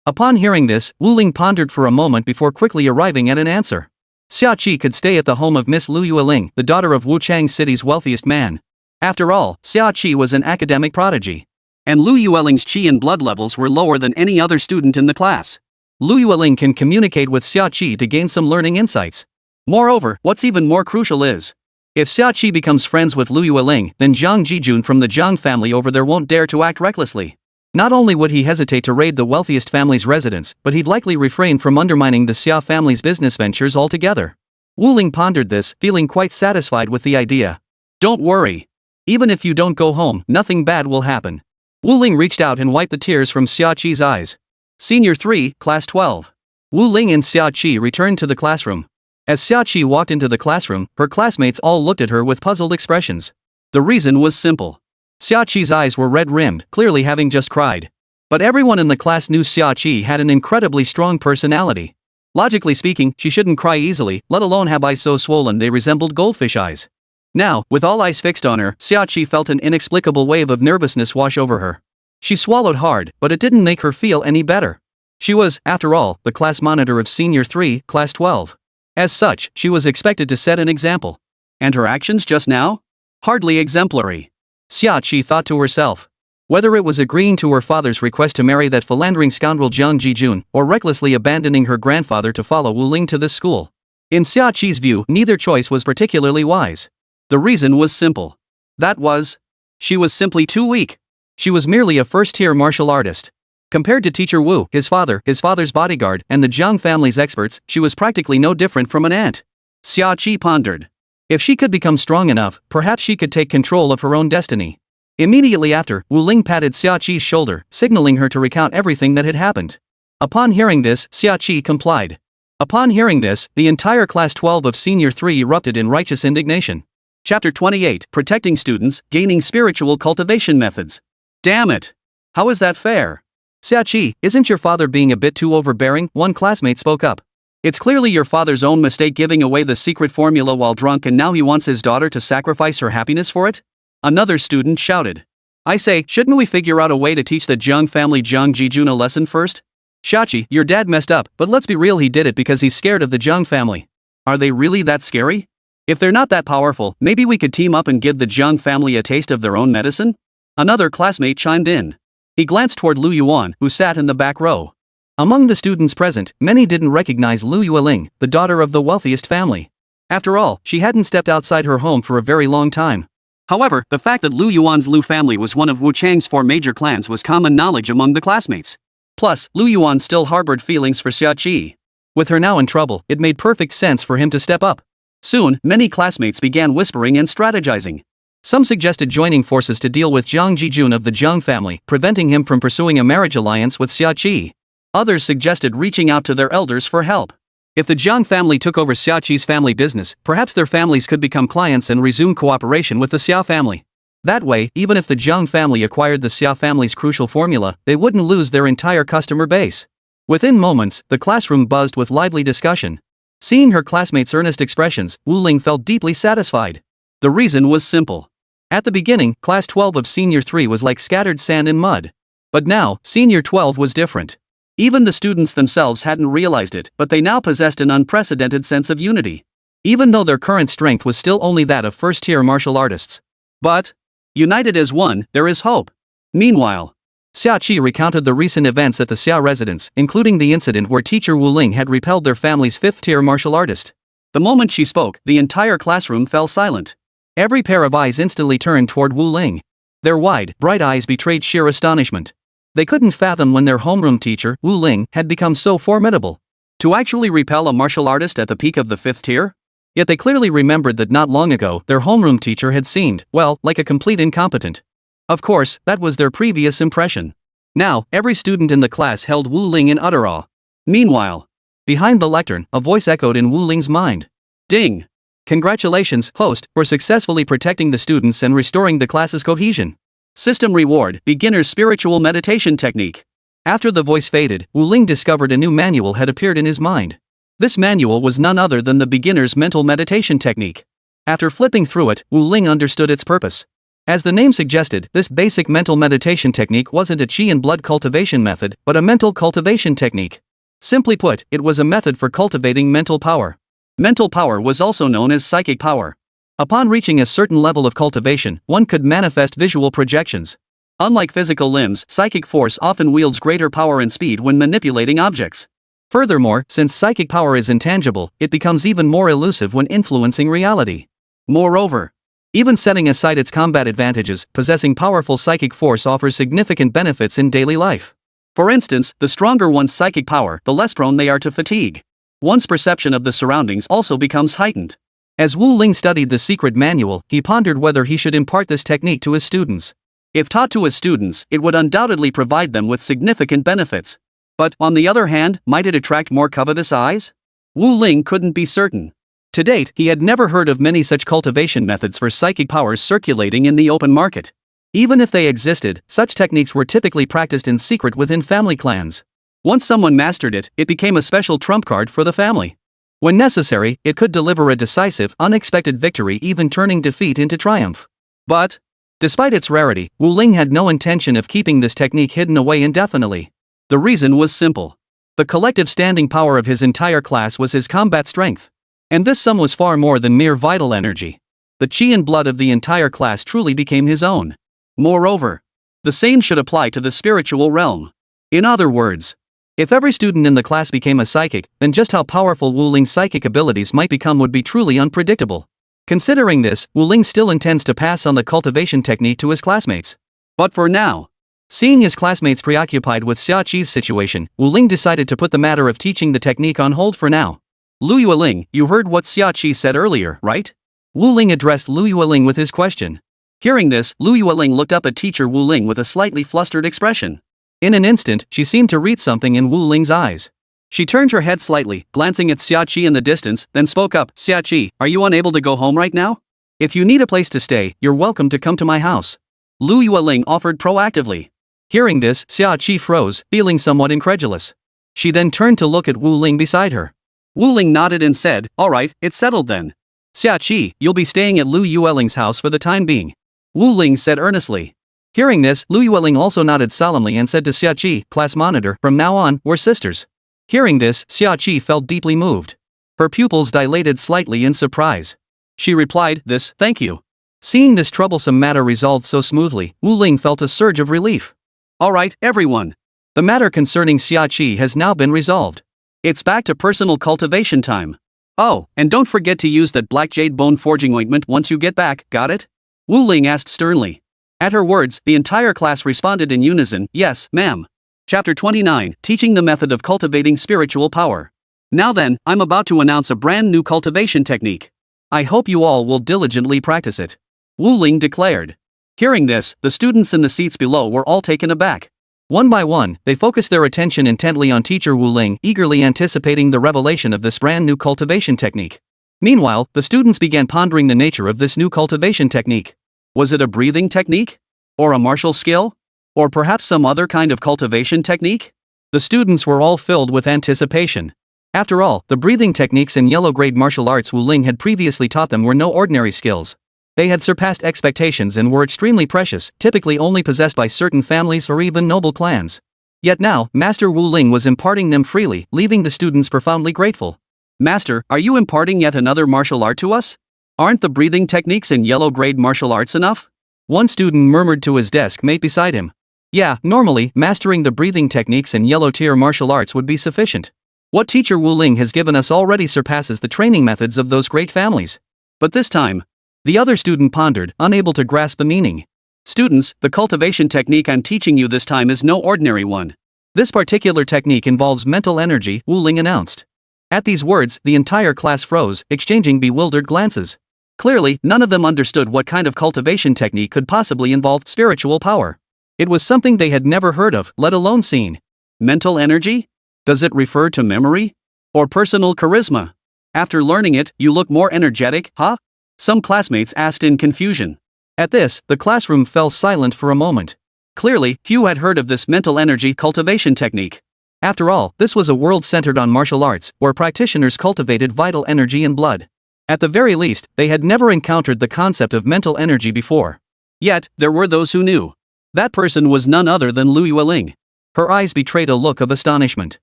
Upon hearing this, Wu Ling pondered for a moment before quickly arriving at an answer. Xia Qi could stay at the home of Miss Lu Yueling, the daughter of Wuchang City's wealthiest man. After all, Xia Qi was an academic prodigy. And Lu Yueling's qi and blood levels were lower than any other student in the class. Lu Yueling can communicate with Xia Qi to gain some learning insights. Moreover, what's even more crucial is, if Xia Qi becomes friends with Lu Yueling, then Zhang Jijun from the Zhang family over there won't dare to act recklessly. Not only would he hesitate to raid the wealthiest family's residence, but he'd likely refrain from undermining the Xia family's business ventures altogether. Wu Ling pondered this, feeling quite satisfied with the idea. Don't worry. Even if you don't go home, nothing bad will happen. Wu Ling reached out and wiped the tears from Xia Qi's eyes. Senior 3, Class 12. Wu Ling and Xia Qi returned to the classroom. As Xia Qi walked into the classroom, her classmates all looked at her with puzzled expressions. The reason was simple. Xia Qi's eyes were red-rimmed, clearly having just cried. But everyone in the class knew Xia Qi had an incredibly strong personality. Logically speaking, she shouldn't cry easily, let alone have eyes so swollen they resembled goldfish eyes. Now, with all eyes fixed on her, Xia Qi felt an inexplicable wave of nervousness wash over her. She swallowed hard, but it didn't make her feel any better. She was, after all, the class monitor of Senior 3, Class 12. As such, she was expected to set an example. And her actions just now? Hardly exemplary. Xia Qi thought to herself. Whether it was agreeing to her father's request to marry that philandering scoundrel Zhang Jijun, or recklessly abandoning her grandfather to follow Wu Ling to this school. In Xia Qi's view, neither choice was particularly wise. The reason was simple. That was, she was simply too weak. She was merely a first-tier martial artist. Compared to Teacher Wu, his father's bodyguard, and the Zhang family's experts, she was practically no different from an ant. Xia Qi pondered. If she could become strong enough, perhaps she could take control of her own destiny. Immediately after, Wu Ling patted Xia Qi's shoulder, signaling her to recount everything that had happened. Upon hearing this, Xia Qi complied. Upon hearing this, the entire Class 12 of Senior 3 erupted in righteous indignation. Chapter 28, Protecting Students, Gaining Spiritual Cultivation Methods. Damn it! How is that fair? Xia Qi, isn't your father being a bit too overbearing? One classmate spoke up. It's clearly your father's own mistake giving away the secret formula while drunk, and now he wants his daughter to sacrifice her happiness for it? Another student shouted. I say, shouldn't we figure out a way to teach the Zhang family Zhang Jijun a lesson first? Xia Qi, your dad messed up, but let's be real, he did it because he's scared of the Zhang family. Are they really that scary? If they're not that powerful, maybe we could team up and give the Zhang family a taste of their own medicine? Another classmate chimed in. He glanced toward Lu Yuan, who sat in the back row. Among the students present, many didn't recognize Lu Yueling, the daughter of the wealthiest family. After all, she hadn't stepped outside her home for a very long time. However, the fact that Lu Yuan's Lu family was one of Wuchang's 4 major clans was common knowledge among the classmates. Plus, Lu Yuan still harbored feelings for Xiaoqi. With her now in trouble, it made perfect sense for him to step up. Soon, many classmates began whispering and strategizing. Some suggested joining forces to deal with Jiang Jijun of the Jiang family, preventing him from pursuing a marriage alliance with Xiaoqi. Others suggested reaching out to their elders for help. If the Jiang family took over Xiaoqi's family business, perhaps their families could become clients and resume cooperation with the Xiao family. That way, even if the Jiang family acquired the Xiao family's crucial formula, they wouldn't lose their entire customer base. Within moments, the classroom buzzed with lively discussion. Seeing her classmates' earnest expressions, Wu Ling felt deeply satisfied. The reason was simple. At the beginning, Class 12 of Senior 3 was like scattered sand in mud. But now, Senior 12 was different. Even the students themselves hadn't realized it, but they now possessed an unprecedented sense of unity. Even though their current strength was still only that of first-tier martial artists. But, united as one, there is hope. Meanwhile, Xiaoqi recounted the recent events at the Xiao residence, including the incident where teacher Wu Ling had repelled their family's fifth-tier martial artist. The moment she spoke, the entire classroom fell silent. Every pair of eyes instantly turned toward Wu Ling. Their wide, bright eyes betrayed sheer astonishment. They couldn't fathom when their homeroom teacher, Wu Ling, had become so formidable. To actually repel a martial artist at the peak of the fifth tier? Yet they clearly remembered that not long ago, their homeroom teacher had seemed, well, like a complete incompetent. Of course, that was their previous impression. Now, every student in the class held Wu Ling in utter awe. Meanwhile, behind the lectern, a voice echoed in Wu Ling's mind. Ding! Congratulations, host, for successfully protecting the students and restoring the class's cohesion. System reward, beginner's spiritual meditation technique. After the voice faded, Wu Ling discovered a new manual had appeared in his mind. This manual was none other than the beginner's mental meditation technique. After flipping through it, Wu Ling understood its purpose. As the name suggested, this basic mental meditation technique wasn't a qi and blood cultivation method, but a mental cultivation technique. Simply put, it was a method for cultivating mental power. Mental power was also known as psychic power. Upon reaching a certain level of cultivation, one could manifest visual projections. Unlike physical limbs, psychic force often wields greater power and speed when manipulating objects. Furthermore, since psychic power is intangible, it becomes even more elusive when influencing reality. Moreover, even setting aside its combat advantages, possessing powerful psychic force offers significant benefits in daily life. For instance, the stronger one's psychic power, the less prone they are to fatigue. One's perception of the surroundings also becomes heightened. As Wu Ling studied the secret manual, he pondered whether he should impart this technique to his students. If taught to his students, it would undoubtedly provide them with significant benefits. But, on the other hand, might it attract more covetous eyes? Wu Ling couldn't be certain. To date, he had never heard of many such cultivation methods for psychic powers circulating in the open market. Even if they existed, such techniques were typically practiced in secret within family clans. Once someone mastered it, it became a special trump card for the family. When necessary, it could deliver a decisive, unexpected victory, even turning defeat into triumph. But, despite its rarity, Wu Ling had no intention of keeping this technique hidden away indefinitely. The reason was simple. The collective standing power of his entire class was his combat strength. And this sum was far more than mere vital energy. The qi and blood of the entire class truly became his own. Moreover, the same should apply to the spiritual realm. In other words, if every student in the class became a psychic, then just how powerful Wu Ling's psychic abilities might become would be truly unpredictable. Considering this, Wu Ling still intends to pass on the cultivation technique to his classmates. But for now, seeing his classmates preoccupied with Xiaoqi's situation, Wu Ling decided to put the matter of teaching the technique on hold for now. Lu Yueling, you heard what Xiaoqi said earlier, right? Wu Ling addressed Lu Yueling with his question. Hearing this, Lu Yueling looked up at teacher Wu Ling with a slightly flustered expression. In an instant, she seemed to read something in Wu Ling's eyes. She turned her head slightly, glancing at Xiaoqi in the distance, then spoke up. Xiaoqi, are you unable to go home right now? If you need a place to stay, you're welcome to come to my house. Lu Yueling offered proactively. Hearing this, Xiaoqi froze, feeling somewhat incredulous. She then turned to look at Wu Ling beside her. Wu Ling nodded and said, alright, it's settled then. Xiaoqi, you'll be staying at Lu Yueling's house for the time being. Wu Ling said earnestly. Hearing this, Lu Yueling also nodded solemnly and said to Xiaoqi, class monitor, from now on, we're sisters. Hearing this, Xiaoqi felt deeply moved. Her pupils dilated slightly in surprise. She replied, thank you. Seeing this troublesome matter resolved so smoothly, Wu Ling felt a surge of relief. Alright, everyone. The matter concerning Xiaoqi has now been resolved. It's back to personal cultivation time. Oh, and don't forget to use that black jade bone forging ointment once you get back, got it? Wu Ling asked sternly. At her words, the entire class responded in unison, yes, ma'am. Chapter 29, Teaching the Method of Cultivating Spiritual Power. Now then, I'm about to announce a brand new cultivation technique. I hope you all will diligently practice it. Wu Ling declared. Hearing this, the students in the seats below were all taken aback. One by one, they focused their attention intently on teacher Wu Ling, eagerly anticipating the revelation of this brand new cultivation technique. Meanwhile, the students began pondering the nature of this new cultivation technique. Was it a breathing technique? Or a martial skill? Or perhaps some other kind of cultivation technique? The students were all filled with anticipation. After all, the breathing techniques and yellow-grade martial arts Wu Ling had previously taught them were no ordinary skills. They had surpassed expectations and were extremely precious, typically only possessed by certain families or even noble clans. Yet now, Master Wu Ling was imparting them freely, leaving the students profoundly grateful. Master, are you imparting yet another martial art to us? Aren't the breathing techniques and yellow-grade martial arts enough? One student murmured to his desk mate beside him. Yeah, normally, mastering the breathing techniques and yellow-tier martial arts would be sufficient. What teacher Wu Ling has given us already surpasses the training methods of those great families. But this time, the other student pondered, unable to grasp the meaning. Students, the cultivation technique I'm teaching you this time is no ordinary one. This particular technique involves mental energy, Wu Ling announced. At these words, the entire class froze, exchanging bewildered glances. Clearly, none of them understood what kind of cultivation technique could possibly involve spiritual power. It was something they had never heard of, let alone seen. Mental energy? Does it refer to memory? Or personal charisma? After learning it, you look more energetic, huh? Some classmates asked in confusion. At this, the classroom fell silent for a moment. Clearly, few had heard of this mental energy cultivation technique. After all, this was a world centered on martial arts, where practitioners cultivated vital energy and blood. At the very least, they had never encountered the concept of mental energy before. Yet, there were those who knew. That person was none other than Lu Yueling. Her eyes betrayed a look of astonishment.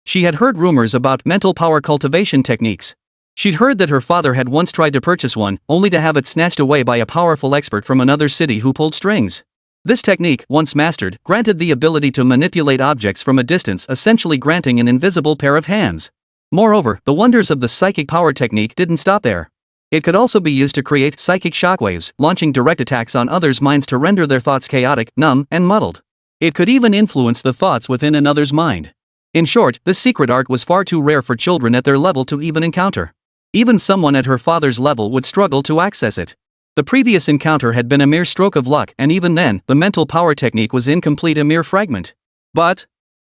She had heard rumors about mental power cultivation techniques. She'd heard that her father had once tried to purchase one, only to have it snatched away by a powerful expert from another city who pulled strings. This technique, once mastered, granted the ability to manipulate objects from a distance, essentially granting an invisible pair of hands. Moreover, the wonders of the psychic power technique didn't stop there. It could also be used to create psychic shockwaves, launching direct attacks on others' minds to render their thoughts chaotic, numb, and muddled. It could even influence the thoughts within another's mind. In short, this secret art was far too rare for children at their level to even encounter. Even someone at her father's level would struggle to access it. The previous encounter had been a mere stroke of luck, and even then, the mental power technique was incomplete, a mere fragment. But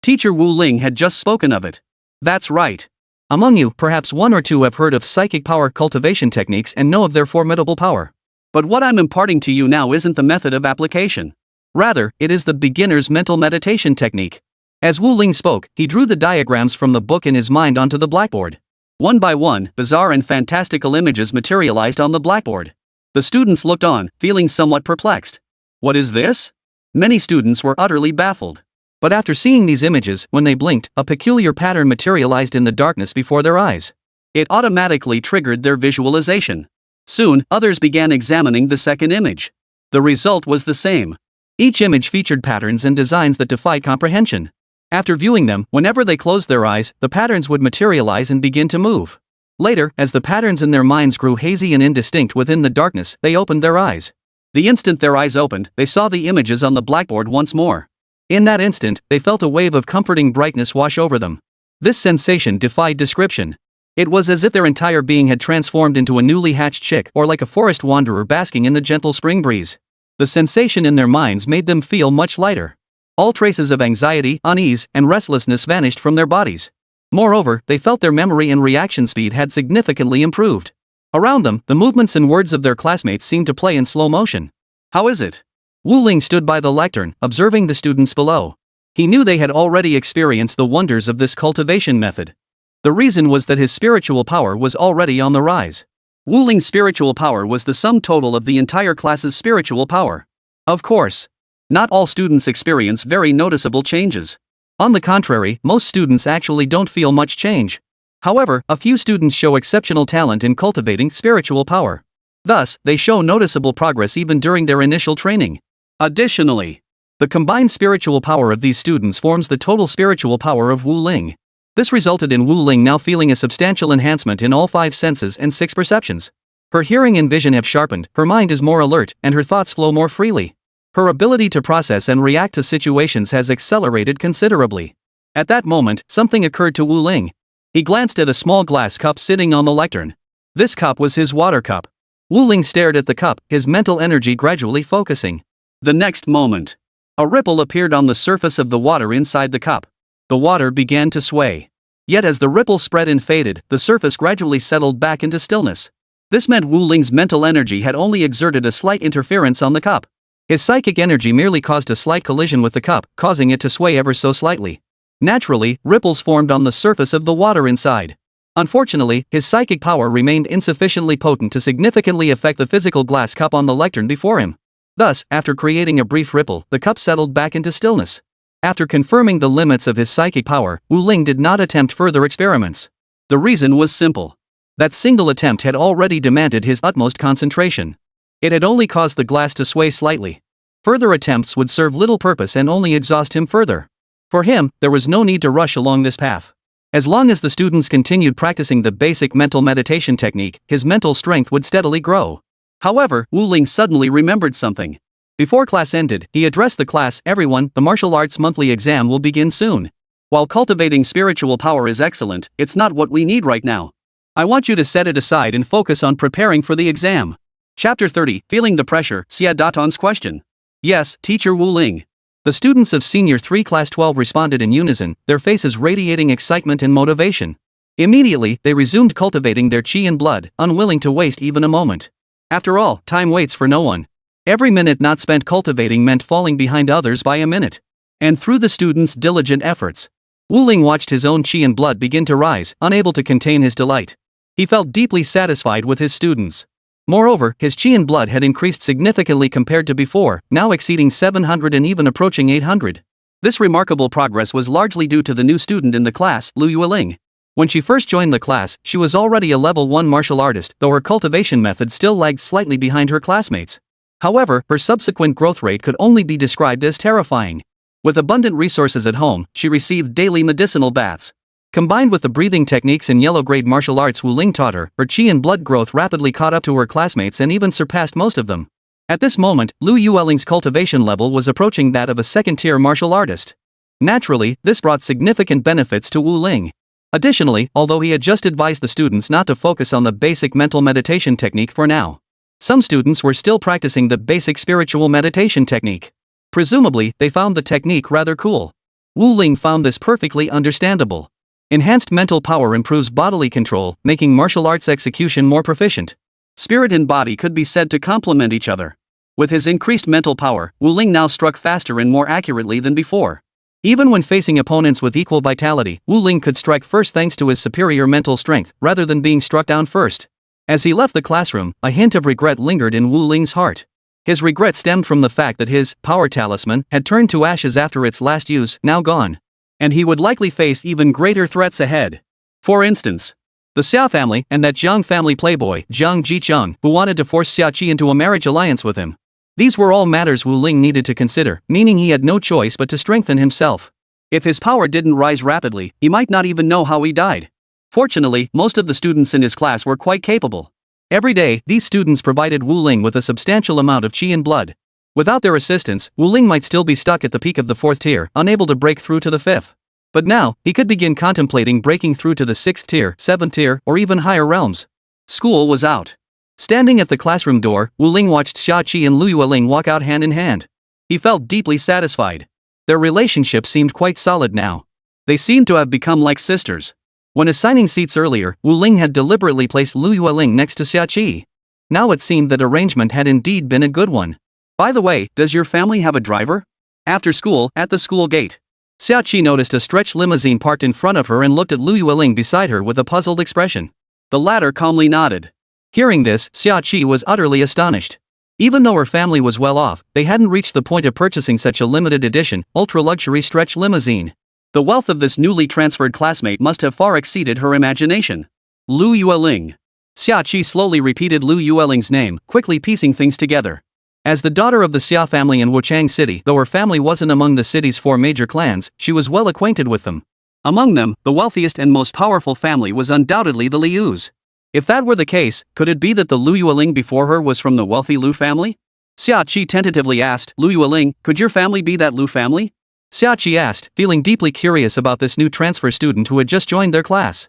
teacher Wu Ling had just spoken of it. That's right. Among you, perhaps one or two have heard of psychic power cultivation techniques and know of their formidable power. But what I'm imparting to you now isn't the method of application. Rather, it is the beginner's mental meditation technique. As Wu Ling spoke, he drew the diagrams from the book in his mind onto the blackboard. One by one, bizarre and fantastical images materialized on the blackboard. The students looked on, feeling somewhat perplexed. What is this? Many students were utterly baffled. But after seeing these images, when they blinked, a peculiar pattern materialized in the darkness before their eyes. It automatically triggered their visualization. Soon, others began examining the second image. The result was the same. Each image featured patterns and designs that defied comprehension. After viewing them, whenever they closed their eyes, the patterns would materialize and begin to move. Later, as the patterns in their minds grew hazy and indistinct within the darkness, they opened their eyes. The instant their eyes opened, they saw the images on the blackboard once more. In that instant, they felt a wave of comforting brightness wash over them. This sensation defied description. It was as if their entire being had transformed into a newly hatched chick, or like a forest wanderer basking in the gentle spring breeze. The sensation in their minds made them feel much lighter. All traces of anxiety, unease, and restlessness vanished from their bodies. Moreover, they felt their memory and reaction speed had significantly improved. Around them, the movements and words of their classmates seemed to play in slow motion. How is it? Wu Ling stood by the lectern, observing the students below. He knew they had already experienced the wonders of this cultivation method. The reason was that his spiritual power was already on the rise. Wu Ling's spiritual power was the sum total of the entire class's spiritual power. Of course, not all students experience very noticeable changes. On the contrary, most students actually don't feel much change. However, a few students show exceptional talent in cultivating spiritual power. Thus, they show noticeable progress even during their initial training. Additionally, the combined spiritual power of these students forms the total spiritual power of Wu Ling. This resulted in Wu Ling now feeling a substantial enhancement in all 5 senses and 6 perceptions. Her hearing and vision have sharpened, her mind is more alert, and her thoughts flow more freely. Her ability to process and react to situations has accelerated considerably. At that moment, something occurred to Wu Ling. He glanced at a small glass cup sitting on the lectern. This cup was his water cup. Wu Ling stared at the cup, his mental energy gradually focusing. The next moment, a ripple appeared on the surface of the water inside the cup. The water began to sway. Yet as the ripple spread and faded, the surface gradually settled back into stillness. This meant Wu Ling's mental energy had only exerted a slight interference on the cup. His psychic energy merely caused a slight collision with the cup, causing it to sway ever so slightly. Naturally, ripples formed on the surface of the water inside. Unfortunately, his psychic power remained insufficiently potent to significantly affect the physical glass cup on the lectern before him. Thus, after creating a brief ripple, the cup settled back into stillness. After confirming the limits of his psychic power, Wu Ling did not attempt further experiments. The reason was simple. That single attempt had already demanded his utmost concentration. It had only caused the glass to sway slightly. Further attempts would serve little purpose and only exhaust him further. For him, there was no need to rush along this path. As long as the students continued practicing the basic mental meditation technique, his mental strength would steadily grow. However, Wu Ling suddenly remembered something. Before class ended, he addressed the class, "Everyone, the martial arts monthly exam will begin soon. While cultivating spiritual power is excellent, it's not what we need right now. I want you to set it aside and focus on preparing for the exam." Chapter 30, Feeling the Pressure, Xia Daton's question. "Yes, Teacher Wu Ling." The students of Senior 3 Class 12 responded in unison, their faces radiating excitement and motivation. Immediately, they resumed cultivating their chi and blood, unwilling to waste even a moment. After all, time waits for no one. Every minute not spent cultivating meant falling behind others by a minute. And through the students' diligent efforts, Wu Ling watched his own chi and blood begin to rise, unable to contain his delight. He felt deeply satisfied with his students. Moreover, his chi and blood had increased significantly compared to before, now exceeding 700 and even approaching 800. This remarkable progress was largely due to the new student in the class, Lu Yueling. When she first joined the class, she was already a level 1 martial artist, though her cultivation method still lagged slightly behind her classmates. However, her subsequent growth rate could only be described as terrifying. With abundant resources at home, she received daily medicinal baths. Combined with the breathing techniques and yellow-grade martial arts Wu Ling taught her chi and blood growth rapidly caught up to her classmates and even surpassed most of them. At this moment, Lu Yueling's cultivation level was approaching that of a second-tier martial artist. Naturally, this brought significant benefits to Wu Ling. Additionally, although he had just advised the students not to focus on the basic mental meditation technique for now, some students were still practicing the basic spiritual meditation technique. Presumably, they found the technique rather cool. Wu Ling found this perfectly understandable. Enhanced mental power improves bodily control, making martial arts execution more proficient. Spirit and body could be said to complement each other. With his increased mental power, Wu Ling now struck faster and more accurately than before. Even when facing opponents with equal vitality, Wu Ling could strike first thanks to his superior mental strength, rather than being struck down first. As he left the classroom, a hint of regret lingered in Wu Ling's heart. His regret stemmed from the fact that his power talisman had turned to ashes after its last use, now gone. And he would likely face even greater threats ahead. For instance, the Xia family and that Jiang family playboy, Jiang Jicheng, who wanted to force Xia Qi into a marriage alliance with him. These were all matters Wu Ling needed to consider, meaning he had no choice but to strengthen himself. If his power didn't rise rapidly, he might not even know how he died. Fortunately, most of the students in his class were quite capable. Every day, these students provided Wu Ling with a substantial amount of chi and blood. Without their assistance, Wu Ling might still be stuck at the peak of the 4th tier, unable to break through to the 5th. But now, he could begin contemplating breaking through to the 6th tier, 7th tier, or even higher realms. School was out. Standing at the classroom door, Wu Ling watched Xia Qi and Lu Yueling walk out hand in hand. He felt deeply satisfied. Their relationship seemed quite solid now. They seemed to have become like sisters. When assigning seats earlier, Wu Ling had deliberately placed Lu Yueling next to Xia Qi. Now it seemed that arrangement had indeed been a good one. "By the way, does your family have a driver?" After school, at the school gate, Xia Qi noticed a stretched limousine parked in front of her and looked at Lu Yueling beside her with a puzzled expression. The latter calmly nodded. Hearing this, Xia Qi was utterly astonished. Even though her family was well off, they hadn't reached the point of purchasing such a limited edition, ultra-luxury stretch limousine. The wealth of this newly transferred classmate must have far exceeded her imagination. Lu Yueling. Xia Qi slowly repeated Lu Yueling's name, quickly piecing things together. As the daughter of the Xia family in Wuchang City, though her family wasn't among the city's 4 major clans, she was well acquainted with them. Among them, the wealthiest and most powerful family was undoubtedly the Lius. If that were the case, could it be that the Lu Yueling before her was from the wealthy Lu family? Xia Qi tentatively asked, Lu Yueling, could your family be that Lu family? Xia Qi asked, feeling deeply curious about this new transfer student who had just joined their class.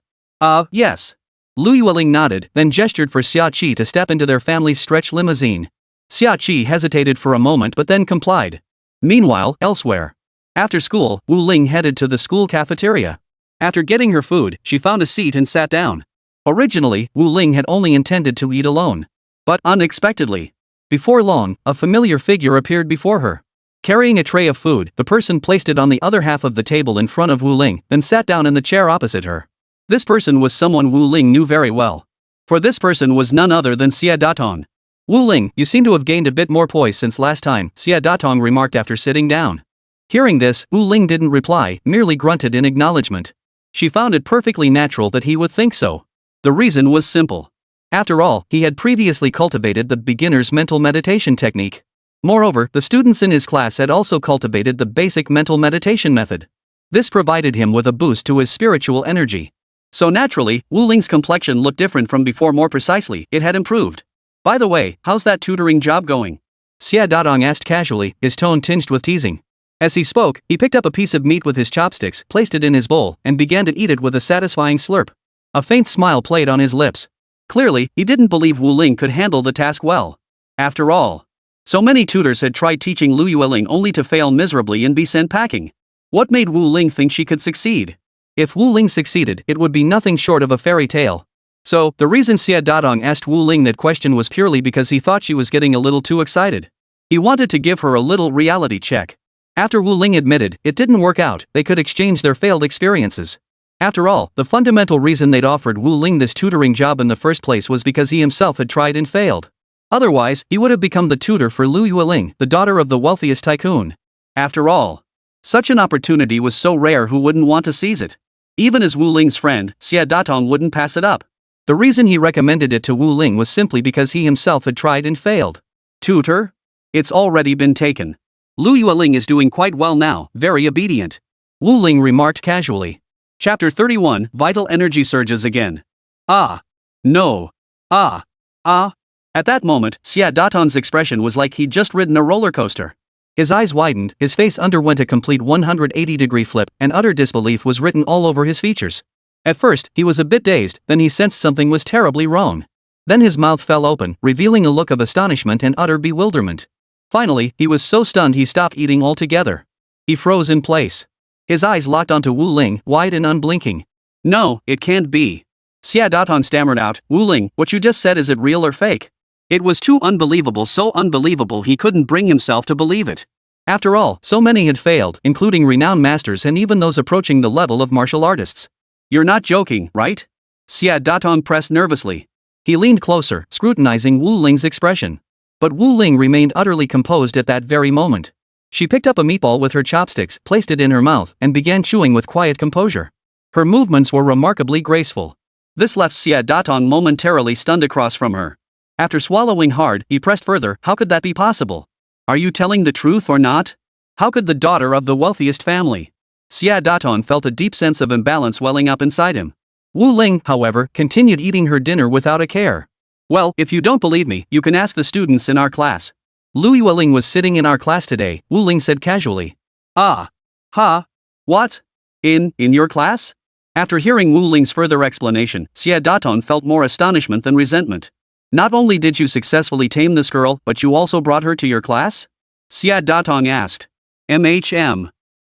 Yes. Lu Yueling nodded, then gestured for Xia Qi to step into their family's stretch limousine. Xia Qi hesitated for a moment but then complied. Meanwhile, elsewhere. After school, Wu Ling headed to the school cafeteria. After getting her food, she found a seat and sat down. Originally, Wu Ling had only intended to eat alone. But unexpectedly, before long, a familiar figure appeared before her. Carrying a tray of food, the person placed it on the other half of the table in front of Wu Ling, then sat down in the chair opposite her. This person was someone Wu Ling knew very well. For this person was none other than Xia Datong. Wu Ling, you seem to have gained a bit more poise since last time, Xia Datong remarked after sitting down. Hearing this, Wu Ling didn't reply, merely grunted in acknowledgement. She found it perfectly natural that he would think so. The reason was simple. After all, he had previously cultivated the beginner's mental meditation technique. Moreover, the students in his class had also cultivated the basic mental meditation method. This provided him with a boost to his spiritual energy. So naturally, Wu Ling's complexion looked different from before. More precisely, it had improved. By the way, how's that tutoring job going? Xia Datong asked casually, his tone tinged with teasing. As he spoke, he picked up a piece of meat with his chopsticks, placed it in his bowl, and began to eat it with a satisfying slurp. A faint smile played on his lips. Clearly, he didn't believe Wu Ling could handle the task well. After all, so many tutors had tried teaching Lu Yueling only to fail miserably and be sent packing. What made Wu Ling think she could succeed? If Wu Ling succeeded, it would be nothing short of a fairy tale. So, the reason Xia Datong asked Wu Ling that question was purely because he thought she was getting a little too excited. He wanted to give her a little reality check. After Wu Ling admitted it didn't work out, they could exchange their failed experiences. After all, the fundamental reason they'd offered Wu Ling this tutoring job in the first place was because he himself had tried and failed. Otherwise, he would have become the tutor for Lu Yueling, the daughter of the wealthiest tycoon. After all, such an opportunity was so rare, who wouldn't want to seize it? Even as Wu Ling's friend, Xia Datong wouldn't pass it up. The reason he recommended it to Wu Ling was simply because he himself had tried and failed. Tutor? It's already been taken. Lu Yueling is doing quite well now, very obedient. Wu Ling remarked casually. Chapter 31, Vital Energy Surges Again. No. At that moment, Xia Datong's expression was like he'd just ridden a roller coaster. His eyes widened, his face underwent a complete 180-degree flip, and utter disbelief was written all over his features. At first, he was a bit dazed, then he sensed something was terribly wrong. Then his mouth fell open, revealing a look of astonishment and utter bewilderment. Finally, he was so stunned he stopped eating altogether. He froze in place. His eyes locked onto Wu Ling, wide and unblinking. No, it can't be. Xia Datong stammered out, Wu Ling, what you just said, is it real or fake? It was too unbelievable, so unbelievable he couldn't bring himself to believe it. After all, so many had failed, including renowned masters and even those approaching the level of martial artists. You're not joking, right? Xia Datong pressed nervously. He leaned closer, scrutinizing Wu Ling's expression. But Wu Ling remained utterly composed at that very moment. She picked up a meatball with her chopsticks, placed it in her mouth, and began chewing with quiet composure. Her movements were remarkably graceful. This left Xia Datong momentarily stunned across from her. After swallowing hard, he pressed further, how could that be possible? Are you telling the truth or not? How could the daughter of the wealthiest family? Xia Datong felt a deep sense of imbalance welling up inside him. Wu Ling, however, continued eating her dinner without a care. Well, if you don't believe me, you can ask the students in our class. Lu Yueling was sitting in our class today, Wu Ling said casually. What? In your class? After hearing Wu Ling's further explanation, Xia Datong felt more astonishment than resentment. Not only did you successfully tame this girl, but you also brought her to your class? Xia Datong asked.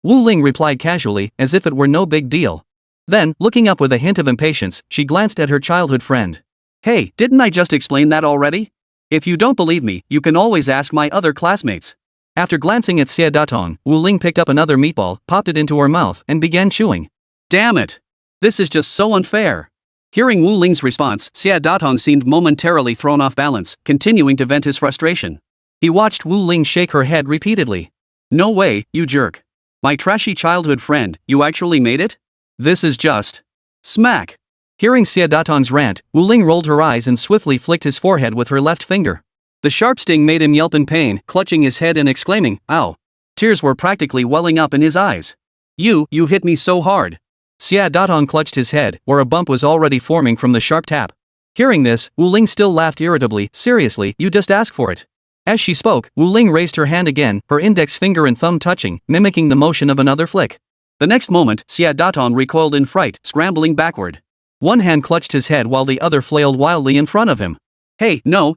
Wu Ling replied casually, as if it were no big deal. Then, looking up with a hint of impatience, she glanced at her childhood friend. Hey, didn't I just explain that already? If you don't believe me, you can always ask my other classmates. After glancing at Xia Datong, Wu Ling picked up another meatball, popped it into her mouth, and began chewing. Damn it! This is just so unfair. Hearing Wu Ling's response, Xia Datong seemed momentarily thrown off balance, continuing to vent his frustration. He watched Wu Ling shake her head repeatedly. No way, you jerk. My trashy childhood friend, you actually made it? This is just... Smack! Hearing Xia Datong's rant, Wu Ling rolled her eyes and swiftly flicked his forehead with her left finger. The sharp sting made him yelp in pain, clutching his head and exclaiming, ow! Tears were practically welling up in his eyes. You hit me so hard. Xia Datong clutched his head, where a bump was already forming from the sharp tap. Hearing this, Wu Ling still laughed irritably. Seriously, you just ask for it. As she spoke, Wu Ling raised her hand again, her index finger and thumb touching, mimicking the motion of another flick. The next moment, Xia Datong recoiled in fright, scrambling backward. One hand clutched his head while the other flailed wildly in front of him. Hey, no.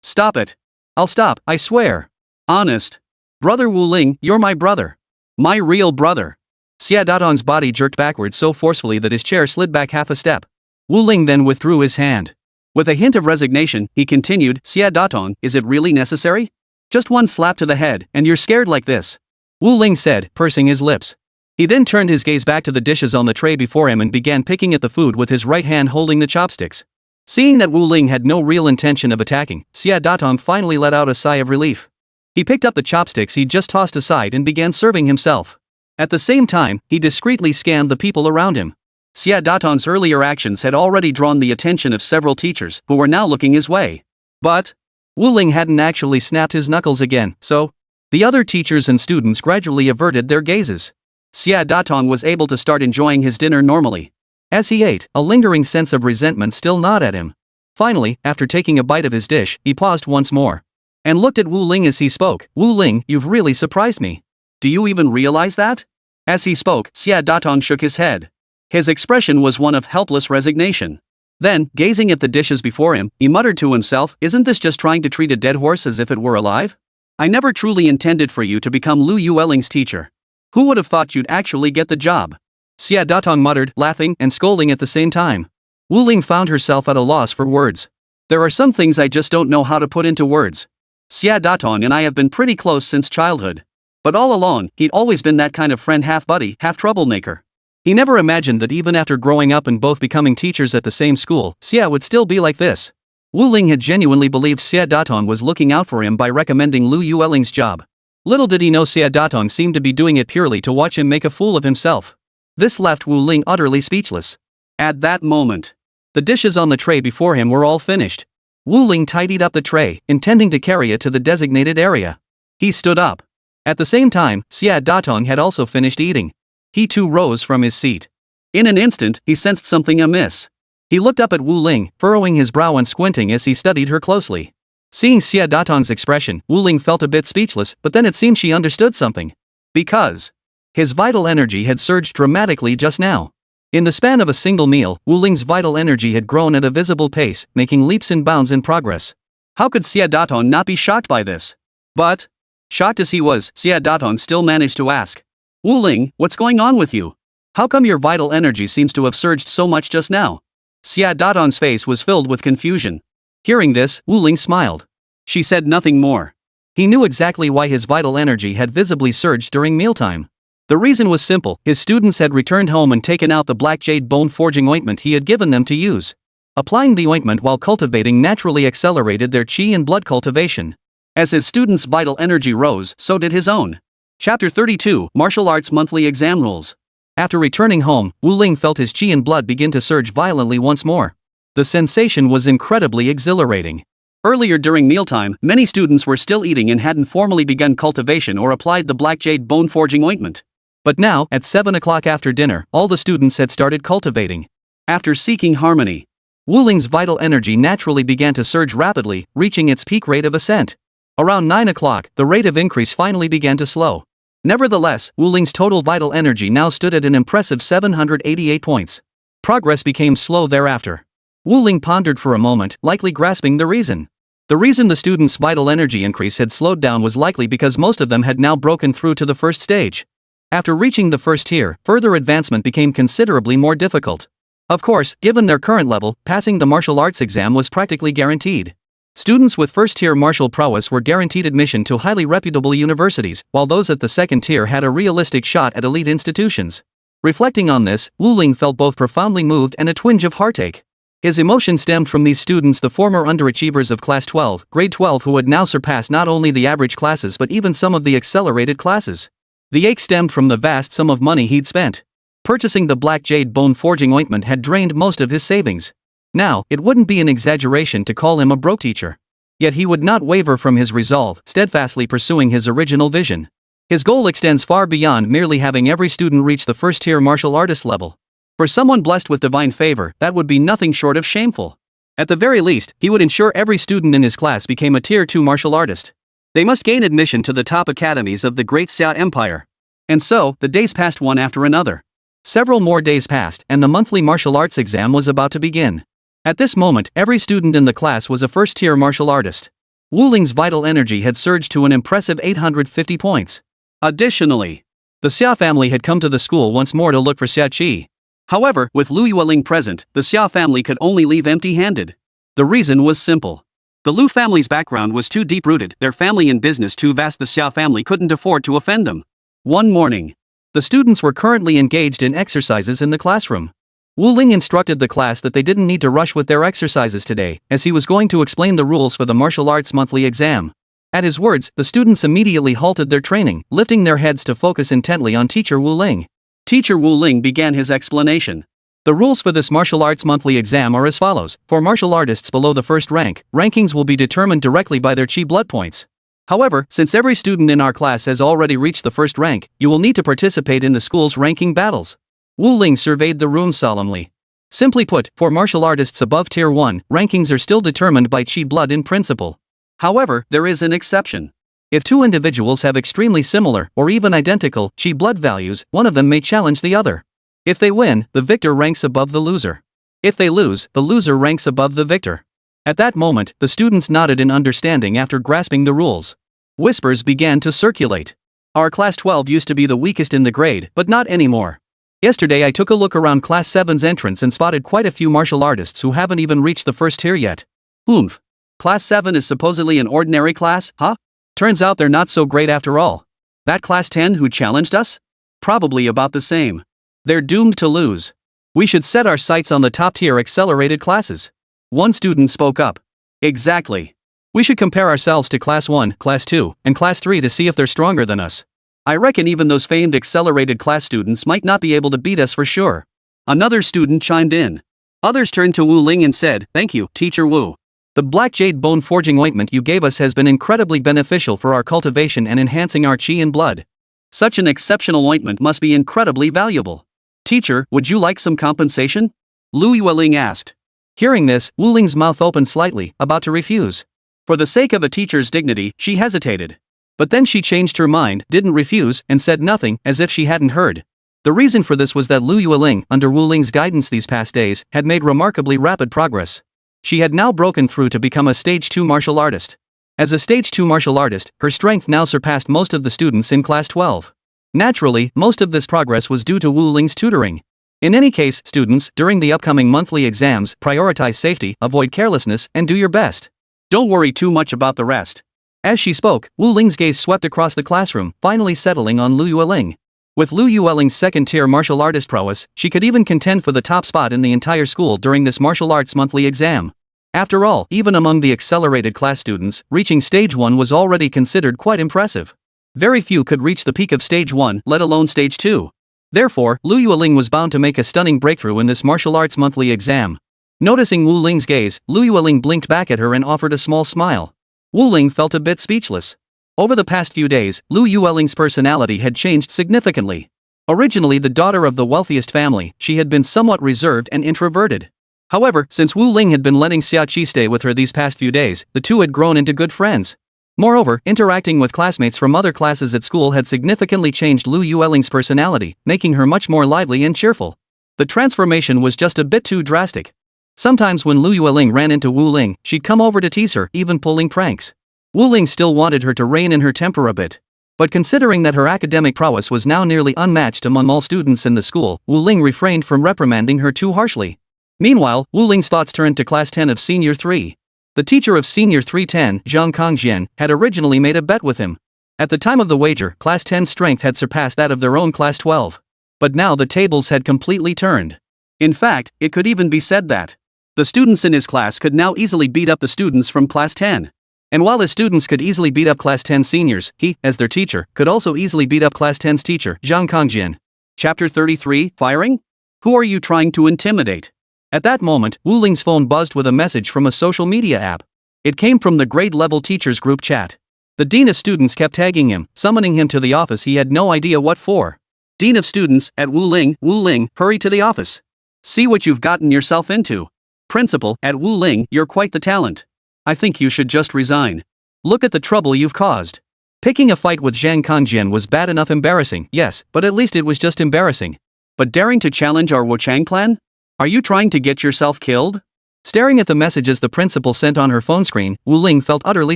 Stop it. I'll stop, I swear. Honest. Brother Wu Ling, you're my brother. My real brother. Xia Datong's body jerked backward so forcefully that his chair slid back half a step. Wu Ling then withdrew his hand. With a hint of resignation, he continued, Xia Datong, is it really necessary? Just one slap to the head, and you're scared like this. Wu Ling said, pursing his lips. He then turned his gaze back to the dishes on the tray before him and began picking at the food with his right hand holding the chopsticks. Seeing that Wu Ling had no real intention of attacking, Xia Datong finally let out a sigh of relief. He picked up the chopsticks he'd just tossed aside and began serving himself. At the same time, he discreetly scanned the people around him. Xia Datong's earlier actions had already drawn the attention of several teachers, who were now looking his way. But Wu Ling hadn't actually snapped his knuckles again, so the other teachers and students gradually averted their gazes. Xia Datong was able to start enjoying his dinner normally. As he ate, a lingering sense of resentment still gnawed at him. Finally, after taking a bite of his dish, he paused once more and looked at Wu Ling as he spoke. Wu Ling, you've really surprised me. Do you even realize that? As he spoke, Xia Datong shook his head. His expression was one of helpless resignation. Then, gazing at the dishes before him, he muttered to himself, isn't this just trying to treat a dead horse as if it were alive? I never truly intended for you to become Lu Yueling's teacher. Who would have thought you'd actually get the job? Xia Datong muttered, laughing and scolding at the same time. Wu Ling found herself at a loss for words. There are some things I just don't know how to put into words. Xia Datong and I have been pretty close since childhood. But all along, he'd always been that kind of friend, half buddy, half troublemaker. He never imagined that even after growing up and both becoming teachers at the same school, Xia would still be like this. Wu Ling had genuinely believed Xia Datong was looking out for him by recommending Lu Yueling's job. Little did he know Xia Datong seemed to be doing it purely to watch him make a fool of himself. This left Wu Ling utterly speechless. At that moment, the dishes on the tray before him were all finished. Wu Ling tidied up the tray, intending to carry it to the designated area. He stood up. At the same time, Xia Datong had also finished eating. He too rose from his seat. In an instant, he sensed something amiss. He looked up at Wu Ling, furrowing his brow and squinting as he studied her closely. Seeing Xia Datong's expression, Wu Ling felt a bit speechless, but then it seemed she understood something. Because his vital energy had surged dramatically just now. In the span of a single meal, Wu Ling's vital energy had grown at a visible pace, making leaps and bounds in progress. How could Xia Datong not be shocked by this? But, shocked as he was, Xia Datong still managed to ask, Wu Ling, what's going on with you? How come your vital energy seems to have surged so much just now? Xia Datong's face was filled with confusion. Hearing this, Wu Ling smiled. She said nothing more. He knew exactly why his vital energy had visibly surged during mealtime. The reason was simple, his students had returned home and taken out the black jade bone forging ointment he had given them to use. Applying the ointment while cultivating naturally accelerated their qi and blood cultivation. As his students' vital energy rose, so did his own. Chapter 32, Martial Arts Monthly Exam Rules. After returning home, Wu Ling felt his qi and blood begin to surge violently once more. The sensation was incredibly exhilarating. Earlier during mealtime, many students were still eating and hadn't formally begun cultivation or applied the black jade bone forging ointment. But now, at 7 o'clock after dinner, all the students had started cultivating. After seeking harmony, Wu Ling's vital energy naturally began to surge rapidly, reaching its peak rate of ascent. Around 9 o'clock, the rate of increase finally began to slow. Nevertheless, Wu Ling's total vital energy now stood at an impressive 788 points. Progress became slow thereafter. Wu Ling pondered for a moment, likely grasping the reason. The reason the students' vital energy increase had slowed down was likely because most of them had now broken through to the first stage. After reaching the first tier, further advancement became considerably more difficult. Of course, given their current level, passing the martial arts exam was practically guaranteed. Students with first-tier martial prowess were guaranteed admission to highly reputable universities, while those at the second tier had a realistic shot at elite institutions. Reflecting on this, Wu Ling felt both profoundly moved and a twinge of heartache. His emotion stemmed from these students, the former underachievers of Class 12, Grade 12, who had now surpassed not only the average classes but even some of the accelerated classes. The ache stemmed from the vast sum of money he'd spent. Purchasing the black jade bone forging ointment had drained most of his savings. Now, it wouldn't be an exaggeration to call him a broke teacher. Yet he would not waver from his resolve, steadfastly pursuing his original vision. His goal extends far beyond merely having every student reach the first-tier martial artist level. For someone blessed with divine favor, that would be nothing short of shameful. At the very least, he would ensure every student in his class became a Tier 2 martial artist. They must gain admission to the top academies of the Great Xia Empire. And so, the days passed one after another. Several more days passed, and the monthly martial arts exam was about to begin. At this moment, every student in the class was a first-tier martial artist. Wu Ling's vital energy had surged to an impressive 850 points. Additionally, the Xia family had come to the school once more to look for Xia Qi. However, with Lu Yueling present, the Xia family could only leave empty-handed. The reason was simple. The Lu family's background was too deep-rooted, their family and business too vast. The Xia family couldn't afford to offend them. One morning, the students were currently engaged in exercises in the classroom. Wu Ling instructed the class that they didn't need to rush with their exercises today, as he was going to explain the rules for the martial arts monthly exam. At his words, the students immediately halted their training, lifting their heads to focus intently on Teacher Wu Ling. Teacher Wu Ling began his explanation. The rules for this martial arts monthly exam are as follows. For martial artists below the first rank, rankings will be determined directly by their Qi blood points. However, since every student in our class has already reached the first rank, you will need to participate in the school's ranking battles. Wu Ling surveyed the room solemnly. Simply put, for martial artists above Tier 1, rankings are still determined by Qi blood in principle. However, there is an exception. If two individuals have extremely similar, or even identical, Qi blood values, one of them may challenge the other. If they win, the victor ranks above the loser. If they lose, the loser ranks above the victor. At that moment, the students nodded in understanding after grasping the rules. Whispers began to circulate. Our Class 12 used to be the weakest in the grade, but not anymore. Yesterday I took a look around Class 7's entrance and spotted quite a few martial artists who haven't even reached the first tier yet. Oomph. Class 7 is supposedly an ordinary class, huh? Turns out they're not so great after all. That Class 10 who challenged us? Probably about the same. They're doomed to lose. We should set our sights on the top-tier accelerated classes. One student spoke up. Exactly. We should compare ourselves to Class 1, Class 2, and Class 3 to see if they're stronger than us. I reckon even those famed accelerated class students might not be able to beat us for sure. Another student chimed in. Others turned to Wu Ling and said, "Thank you, Teacher Wu. The black jade bone forging ointment you gave us has been incredibly beneficial for our cultivation and enhancing our qi and blood. Such an exceptional ointment must be incredibly valuable. Teacher, would you like some compensation?" Lu Yueling asked. Hearing this, Wu Ling's mouth opened slightly, about to refuse. For the sake of a teacher's dignity, she hesitated. But then she changed her mind, didn't refuse, and said nothing, as if she hadn't heard. The reason for this was that Lu Yueling, under Wu Ling's guidance these past days, had made remarkably rapid progress. She had now broken through to become a Stage 2 martial artist. As a Stage 2 martial artist, her strength now surpassed most of the students in Class 12. Naturally, most of this progress was due to Wu Ling's tutoring. In any case, students, during the upcoming monthly exams, prioritize safety, avoid carelessness, and do your best. Don't worry too much about the rest. As she spoke, Wu Ling's gaze swept across the classroom, finally settling on Lu Yueling. With Lu Yueling's second-tier martial artist prowess, she could even contend for the top spot in the entire school during this martial arts monthly exam. After all, even among the accelerated class students, reaching Stage 1 was already considered quite impressive. Very few could reach the peak of Stage 1, let alone Stage 2. Therefore, Lu Yueling was bound to make a stunning breakthrough in this martial arts monthly exam. Noticing Wu Ling's gaze, Lu Yueling blinked back at her and offered a small smile. Wu Ling felt a bit speechless. Over the past few days, Lu Yueling's personality had changed significantly. Originally the daughter of the wealthiest family, she had been somewhat reserved and introverted. However, since Wu Ling had been letting Xia Qi stay with her these past few days, the two had grown into good friends. Moreover, interacting with classmates from other classes at school had significantly changed Lu Yueling's personality, making her much more lively and cheerful. The transformation was just a bit too drastic. Sometimes when Lu Yueling ran into Wu Ling, she'd come over to tease her, even pulling pranks. Wu Ling still wanted her to rein in her temper a bit. But considering that her academic prowess was now nearly unmatched among all students in the school, Wu Ling refrained from reprimanding her too harshly. Meanwhile, Wu Ling's thoughts turned to Class 10 of Senior 3. The teacher of Senior 310, Zhang Kongjian, had originally made a bet with him. At the time of the wager, Class 10's strength had surpassed that of their own Class 12. But now the tables had completely turned. In fact, it could even be said that the students in his class could now easily beat up the students from Class 10. And while his students could easily beat up Class 10 seniors, he, as their teacher, could also easily beat up Class 10's teacher, Zhang Kongjian. Chapter 33, Firing? Who are you trying to intimidate? At that moment, Wu Ling's phone buzzed with a message from a social media app. It came from the grade-level teachers group chat. The dean of students kept tagging him, summoning him to the office he had no idea what for. Dean of students, at Wu Ling, hurry to the office. See what you've gotten yourself into. Principal, at Wu Ling, you're quite the talent. I think you should just resign. Look at the trouble you've caused. Picking a fight with Zhang Kangjian was bad enough embarrassing, yes, but at least it was just embarrassing. But daring to challenge our Wuchang clan? Are you trying to get yourself killed? Staring at the messages the principal sent on her phone screen, Wu Ling felt utterly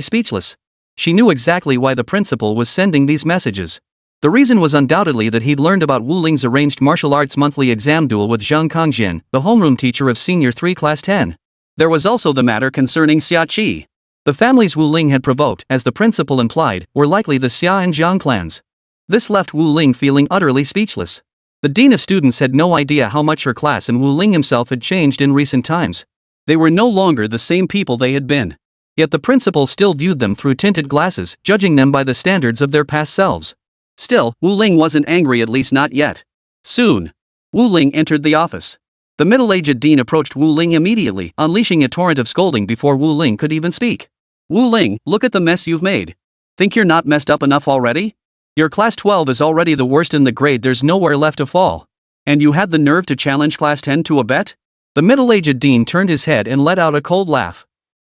speechless. She knew exactly why the principal was sending these messages. The reason was undoubtedly that he'd learned about Wu Ling's arranged martial arts monthly exam duel with Zhang Kangjian, the homeroom teacher of Senior 3 Class 10. There was also the matter concerning Xia Qi. The families Wu Ling had provoked, as the principal implied, were likely the Xia and Jiang clans. This left Wu Ling feeling utterly speechless. The dean of students had no idea how much her class and Wu Ling himself had changed in recent times. They were no longer the same people they had been. Yet the principal still viewed them through tinted glasses, judging them by the standards of their past selves. Still, Wu Ling wasn't angry, at least not yet. Soon, Wu Ling entered the office. The middle-aged dean approached Wu Ling immediately, unleashing a torrent of scolding before Wu Ling could even speak. Wu Ling, look at the mess you've made. Think you're not messed up enough already? Your class 12 is already the worst in the grade, there's nowhere left to fall. And you had the nerve to challenge class 10 to a bet? The middle-aged dean turned his head and let out a cold laugh.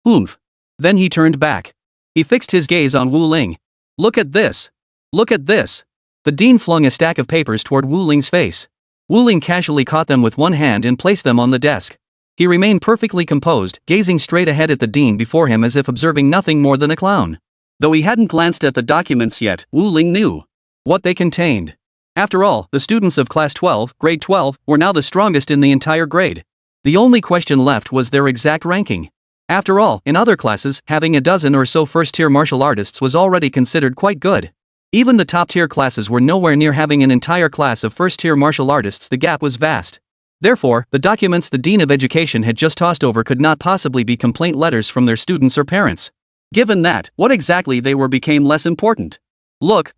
Oomph. Then he turned back. He fixed his gaze on Wu Ling. Look at this. Look at this. The dean flung a stack of papers toward Wu Ling's face. Wu Ling casually caught them with one hand and placed them on the desk. He remained perfectly composed, gazing straight ahead at the dean before him as if observing nothing more than a clown. Though he hadn't glanced at the documents yet, Wu Ling knew what they contained. After all, the students of Class 12, Grade 12, were now the strongest in the entire grade. The only question left was their exact ranking. After all, in other classes, having a dozen or so first-tier martial artists was already considered quite good. Even the top-tier classes were nowhere near having an entire class of first-tier martial artists. The gap was vast. Therefore, the documents the Dean of Education had just tossed over could not possibly be complaint letters from their students or parents. Given that, what exactly they were became less important. Look.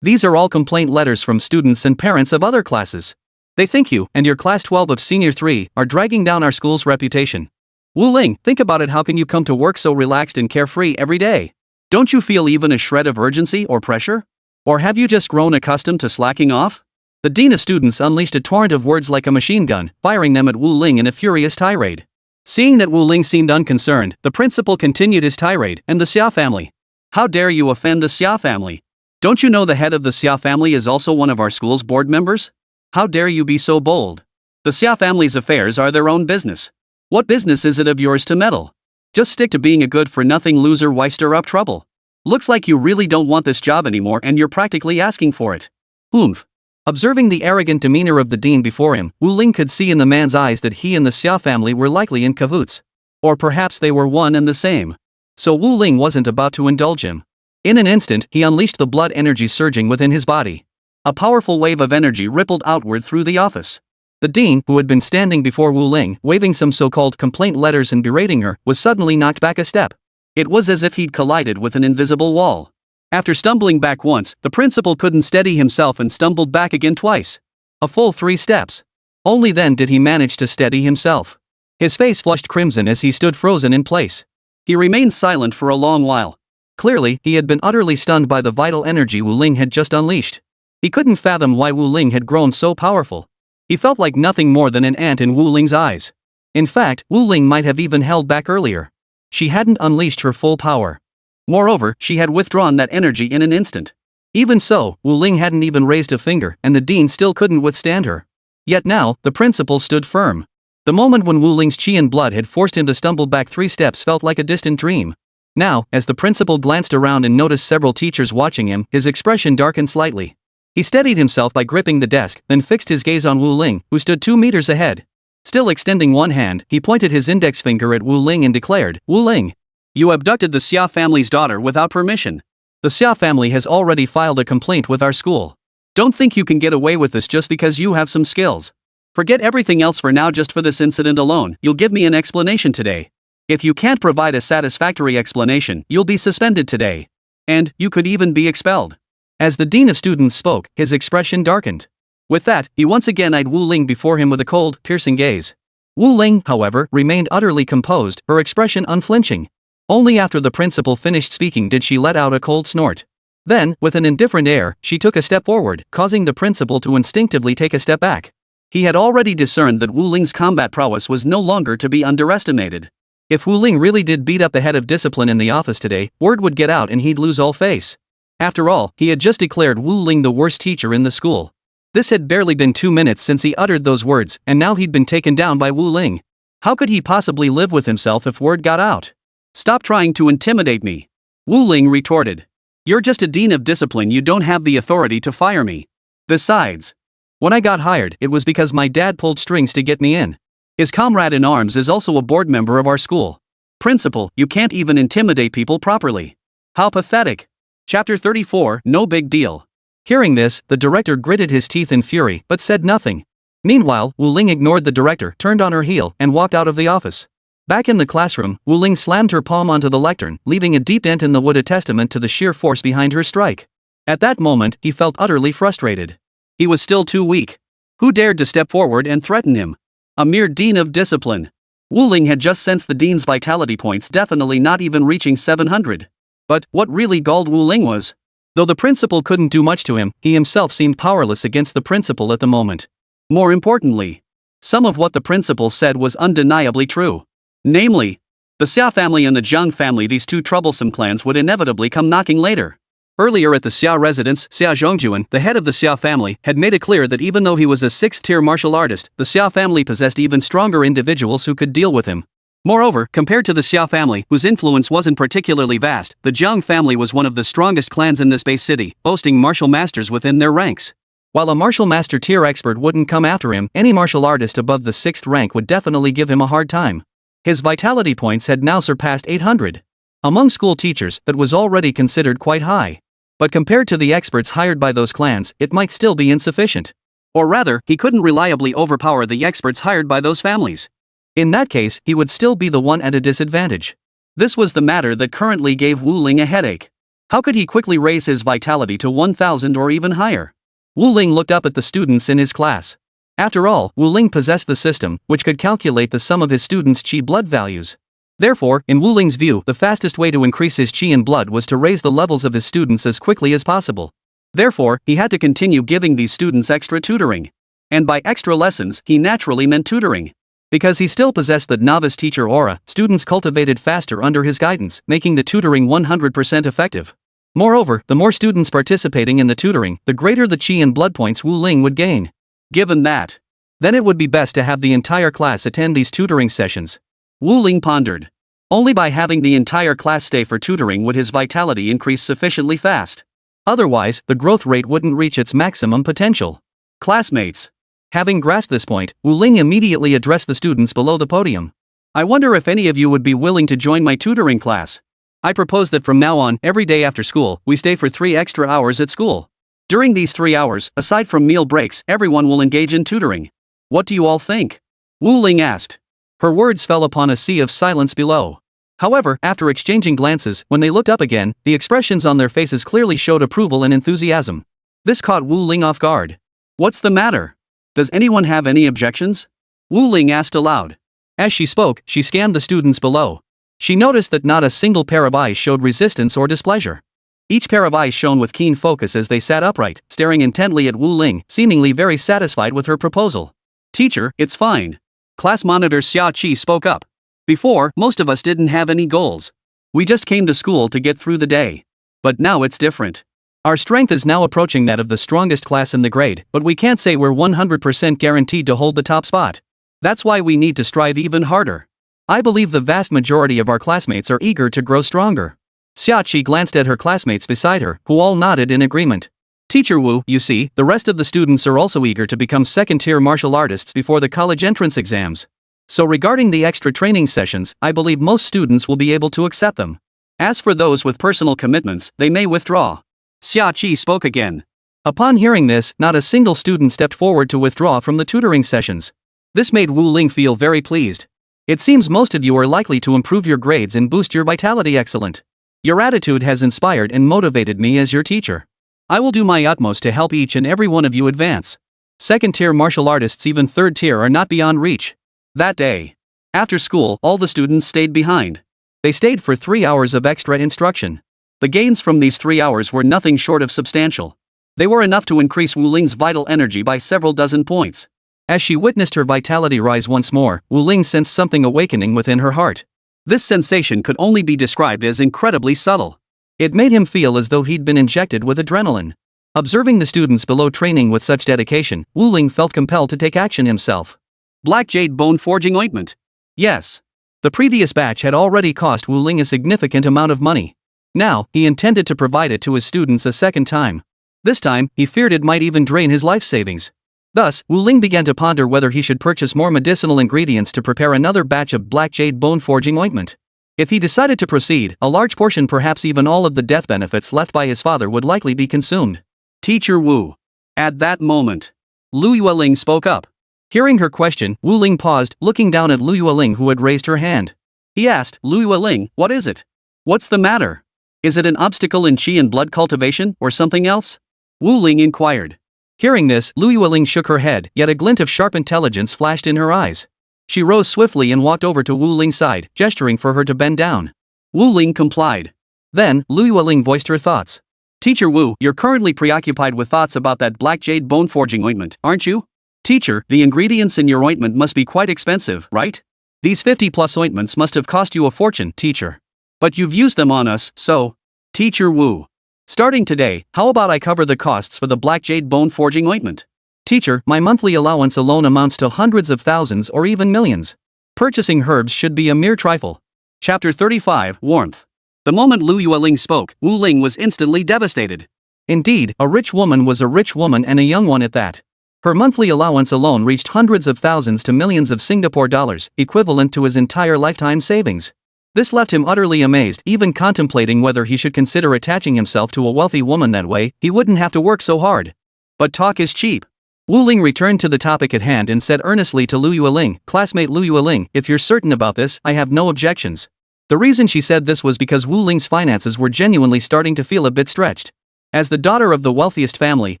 These are all complaint letters from students and parents of other classes. They think you, and your Class 12 of Senior 3, are dragging down our school's reputation. Wu Ling, think about it. How can you come to work so relaxed and carefree every day? Don't you feel even a shred of urgency or pressure? Or have you just grown accustomed to slacking off? The Dean of Students unleashed a torrent of words like a machine gun, firing them at Wu Ling in a furious tirade. Seeing that Wu Ling seemed unconcerned, the principal continued his tirade. And the Xia family? How dare you offend the Xia family? Don't you know the head of the Xia family is also one of our school's board members? How dare you be so bold? The Xia family's affairs are their own business. What business is it of yours to meddle? Just stick to being a good-for-nothing loser. Why stir up trouble? Looks like you really don't want this job anymore and you're practically asking for it. Oomph. Observing the arrogant demeanor of the dean before him, Wu Ling could see in the man's eyes that he and the Xia family were likely in cahoots. Or perhaps they were one and the same. So Wu Ling wasn't about to indulge him. In an instant, he unleashed the blood energy surging within his body. A powerful wave of energy rippled outward through the office. The dean, who had been standing before Wu Ling, waving some so-called complaint letters and berating her, was suddenly knocked back a step. It was as if he'd collided with an invisible wall. After stumbling back once, the principal couldn't steady himself and stumbled back again twice. A full 3 steps. Only then did he manage to steady himself. His face flushed crimson as he stood frozen in place. He remained silent for a long while. Clearly, he had been utterly stunned by the vital energy Wu Ling had just unleashed. He couldn't fathom why Wu Ling had grown so powerful. He felt like nothing more than an ant in Wu Ling's eyes. In fact, Wu Ling might have even held back earlier. She hadn't unleashed her full power. Moreover, she had withdrawn that energy in an instant. Even so, Wu Ling hadn't even raised a finger, and the dean still couldn't withstand her. Yet now, the principal stood firm. The moment when Wu Ling's chi and blood had forced him to stumble back 3 steps felt like a distant dream. Now, as the principal glanced around and noticed several teachers watching him, his expression darkened slightly. He steadied himself by gripping the desk, then fixed his gaze on Wu Ling, who stood 2 meters ahead. Still extending one hand, he pointed his index finger at Wu Ling and declared, "Wu Ling, you abducted the Xia family's daughter without permission. The Xia family has already filed a complaint with our school. Don't think you can get away with this just because you have some skills. Forget everything else for now. Just for this incident alone, you'll give me an explanation today. If you can't provide a satisfactory explanation, you'll be suspended today. And, you could even be expelled." As the dean of students spoke, his expression darkened. With that, he once again eyed Wu Ling before him with a cold, piercing gaze. Wu Ling, however, remained utterly composed, her expression unflinching. Only after the principal finished speaking did she let out a cold snort. Then, with an indifferent air, she took a step forward, causing the principal to instinctively take a step back. He had already discerned that Wu Ling's combat prowess was no longer to be underestimated. If Wu Ling really did beat up the head of discipline in the office today, word would get out and he'd lose all face. After all, he had just declared Wu Ling the worst teacher in the school. This had barely been 2 minutes since he uttered those words, and now he'd been taken down by Wu Ling. How could he possibly live with himself if word got out? Stop trying to intimidate me, Wu Ling retorted. You're just a dean of discipline, you don't have the authority to fire me. Besides, when I got hired, it was because my dad pulled strings to get me in. His comrade in arms is also a board member of our school. Principal, you can't even intimidate people properly. How pathetic. Chapter 34, No Big Deal. Hearing this, the director gritted his teeth in fury but said nothing. Meanwhile, Wu Ling ignored the director, turned on her heel, and walked out of the office. Back in the classroom, Wu Ling slammed her palm onto the lectern, leaving a deep dent in the wood, a testament to the sheer force behind her strike. At that moment, he felt utterly frustrated. He was still too weak. Who dared to step forward and threaten him? A mere dean of discipline. Wu Ling had just sensed the dean's vitality points definitely not even reaching 700. But what really galled Wu Ling was, though the principal couldn't do much to him, he himself seemed powerless against the principal at the moment. More importantly, some of what the principal said was undeniably true. Namely, the Xia family and the Zhang family, these two troublesome clans, would inevitably come knocking later. Earlier at the Xia residence, Xia Zhongjuan, the head of the Xia family, had made it clear that even though he was a 6th-tier martial artist, the Xia family possessed even stronger individuals who could deal with him. Moreover, compared to the Xia family, whose influence wasn't particularly vast, the Zhang family was one of the strongest clans in this base city, boasting martial masters within their ranks. While a martial master tier expert wouldn't come after him, any martial artist above the 6th rank would definitely give him a hard time. His vitality points had now surpassed 800. Among school teachers, that was already considered quite high. But compared to the experts hired by those clans, it might still be insufficient. Or rather, he couldn't reliably overpower the experts hired by those families. In that case, he would still be the one at a disadvantage. This was the matter that currently gave Wu Ling a headache. How could he quickly raise his vitality to 1000 or even higher? Wu Ling looked up at the students in his class. After all, Wu Ling possessed the system, which could calculate the sum of his students' qi blood values. Therefore, in Wu Ling's view, the fastest way to increase his qi and blood was to raise the levels of his students as quickly as possible. Therefore, he had to continue giving these students extra tutoring. And by extra lessons, he naturally meant tutoring. Because he still possessed the novice teacher aura, students cultivated faster under his guidance, making the tutoring 100% effective. Moreover, the more students participating in the tutoring, the greater the qi and blood points Wu Ling would gain. Given that, then it would be best to have the entire class attend these tutoring sessions. Wu Ling pondered. Only by having the entire class stay for tutoring would his vitality increase sufficiently fast. Otherwise, the growth rate wouldn't reach its maximum potential. Classmates. Having grasped this point, Wu Ling immediately addressed the students below the podium. I wonder if any of you would be willing to join my tutoring class. I propose that from now on, every day after school, we stay for 3 extra hours at school. During these 3 hours, aside from meal breaks, everyone will engage in tutoring. What do you all think? Wu Ling asked. Her words fell upon a sea of silence below. However, after exchanging glances, when they looked up again, the expressions on their faces clearly showed approval and enthusiasm. This caught Wu Ling off guard. What's the matter? Does anyone have any objections? Wu Ling asked aloud. As she spoke, she scanned the students below. She noticed that not a single pair of eyes showed resistance or displeasure. Each pair of eyes shone with keen focus as they sat upright, staring intently at Wu Ling, seemingly very satisfied with her proposal. Teacher, it's fine. Class monitor Xia Qi spoke up. Before, most of us didn't have any goals. We just came to school to get through the day. But now it's different. Our strength is now approaching that of the strongest class in the grade, but we can't say we're 100% guaranteed to hold the top spot. That's why we need to strive even harder. I believe the vast majority of our classmates are eager to grow stronger. Xia Qi glanced at her classmates beside her, who all nodded in agreement. Teacher Wu, you see, the rest of the students are also eager to become 2nd-tier martial artists before the college entrance exams. So regarding the extra training sessions, I believe most students will be able to accept them. As for those with personal commitments, they may withdraw. Xia Qi spoke again. Upon hearing this, not a single student stepped forward to withdraw from the tutoring sessions. This made Wu Ling feel very pleased. It seems most of you are likely to improve your grades and boost your vitality. Excellent. Your attitude has inspired and motivated me as your teacher. I will do my utmost to help each and every one of you advance. 2nd-tier martial artists, even 3rd tier, are not beyond reach. That day, after school, all the students stayed behind. They stayed for 3 hours of extra instruction. The gains from these 3 hours were nothing short of substantial. They were enough to increase Wu Ling's vital energy by several dozen points. As she witnessed her vitality rise once more, Wu Ling sensed something awakening within her heart. This sensation could only be described as incredibly subtle. It made him feel as though he'd been injected with adrenaline. Observing the students below training with such dedication, Wu Ling felt compelled to take action himself. Black Jade Bone Forging Ointment. Yes. The previous batch had already cost Wu Ling a significant amount of money. Now, he intended to provide it to his students a second time. This time, he feared it might even drain his life savings. Thus, Wu Ling began to ponder whether he should purchase more medicinal ingredients to prepare another batch of Black Jade Bone Forging Ointment. If he decided to proceed, a large portion, perhaps even all of the death benefits left by his father, would likely be consumed. Teacher Wu. At that moment, Lu Yueling spoke up. Hearing her question, Wu Ling paused, looking down at Lu Yueling, who had raised her hand. He asked, Lu Yueling, what is it? What's the matter? Is it an obstacle in qi and blood cultivation, or something else? Wu Ling inquired. Hearing this, Lu Yueling shook her head, yet a glint of sharp intelligence flashed in her eyes. She rose swiftly and walked over to Wu Ling's side, gesturing for her to bend down. Wu Ling complied. Then, Lu Yueling voiced her thoughts. Teacher Wu, you're currently preoccupied with thoughts about that Black Jade Bone Forging Ointment, aren't you? Teacher, the ingredients in your ointment must be quite expensive, right? These 50+ ointments must have cost you a fortune, teacher. But you've used them on us, so... Teacher Wu. Starting today, how about I cover the costs for the Black Jade Bone Forging Ointment? Teacher, my monthly allowance alone amounts to hundreds of thousands or even millions. Purchasing herbs should be a mere trifle. Chapter 35, Warmth. The moment Lu Yueling spoke, Wu Ling was instantly devastated. Indeed, a rich woman was a rich woman, and a young one at that. Her monthly allowance alone reached hundreds of thousands to millions of Singapore dollars, equivalent to his entire lifetime savings. This left him utterly amazed, even contemplating whether he should consider attaching himself to a wealthy woman. That way, he wouldn't have to work so hard. But talk is cheap. Wu Ling returned to the topic at hand and said earnestly to Lu Yueling, Classmate Lu Yueling, if you're certain about this, I have no objections. The reason she said this was because Wu Ling's finances were genuinely starting to feel a bit stretched. As the daughter of the wealthiest family,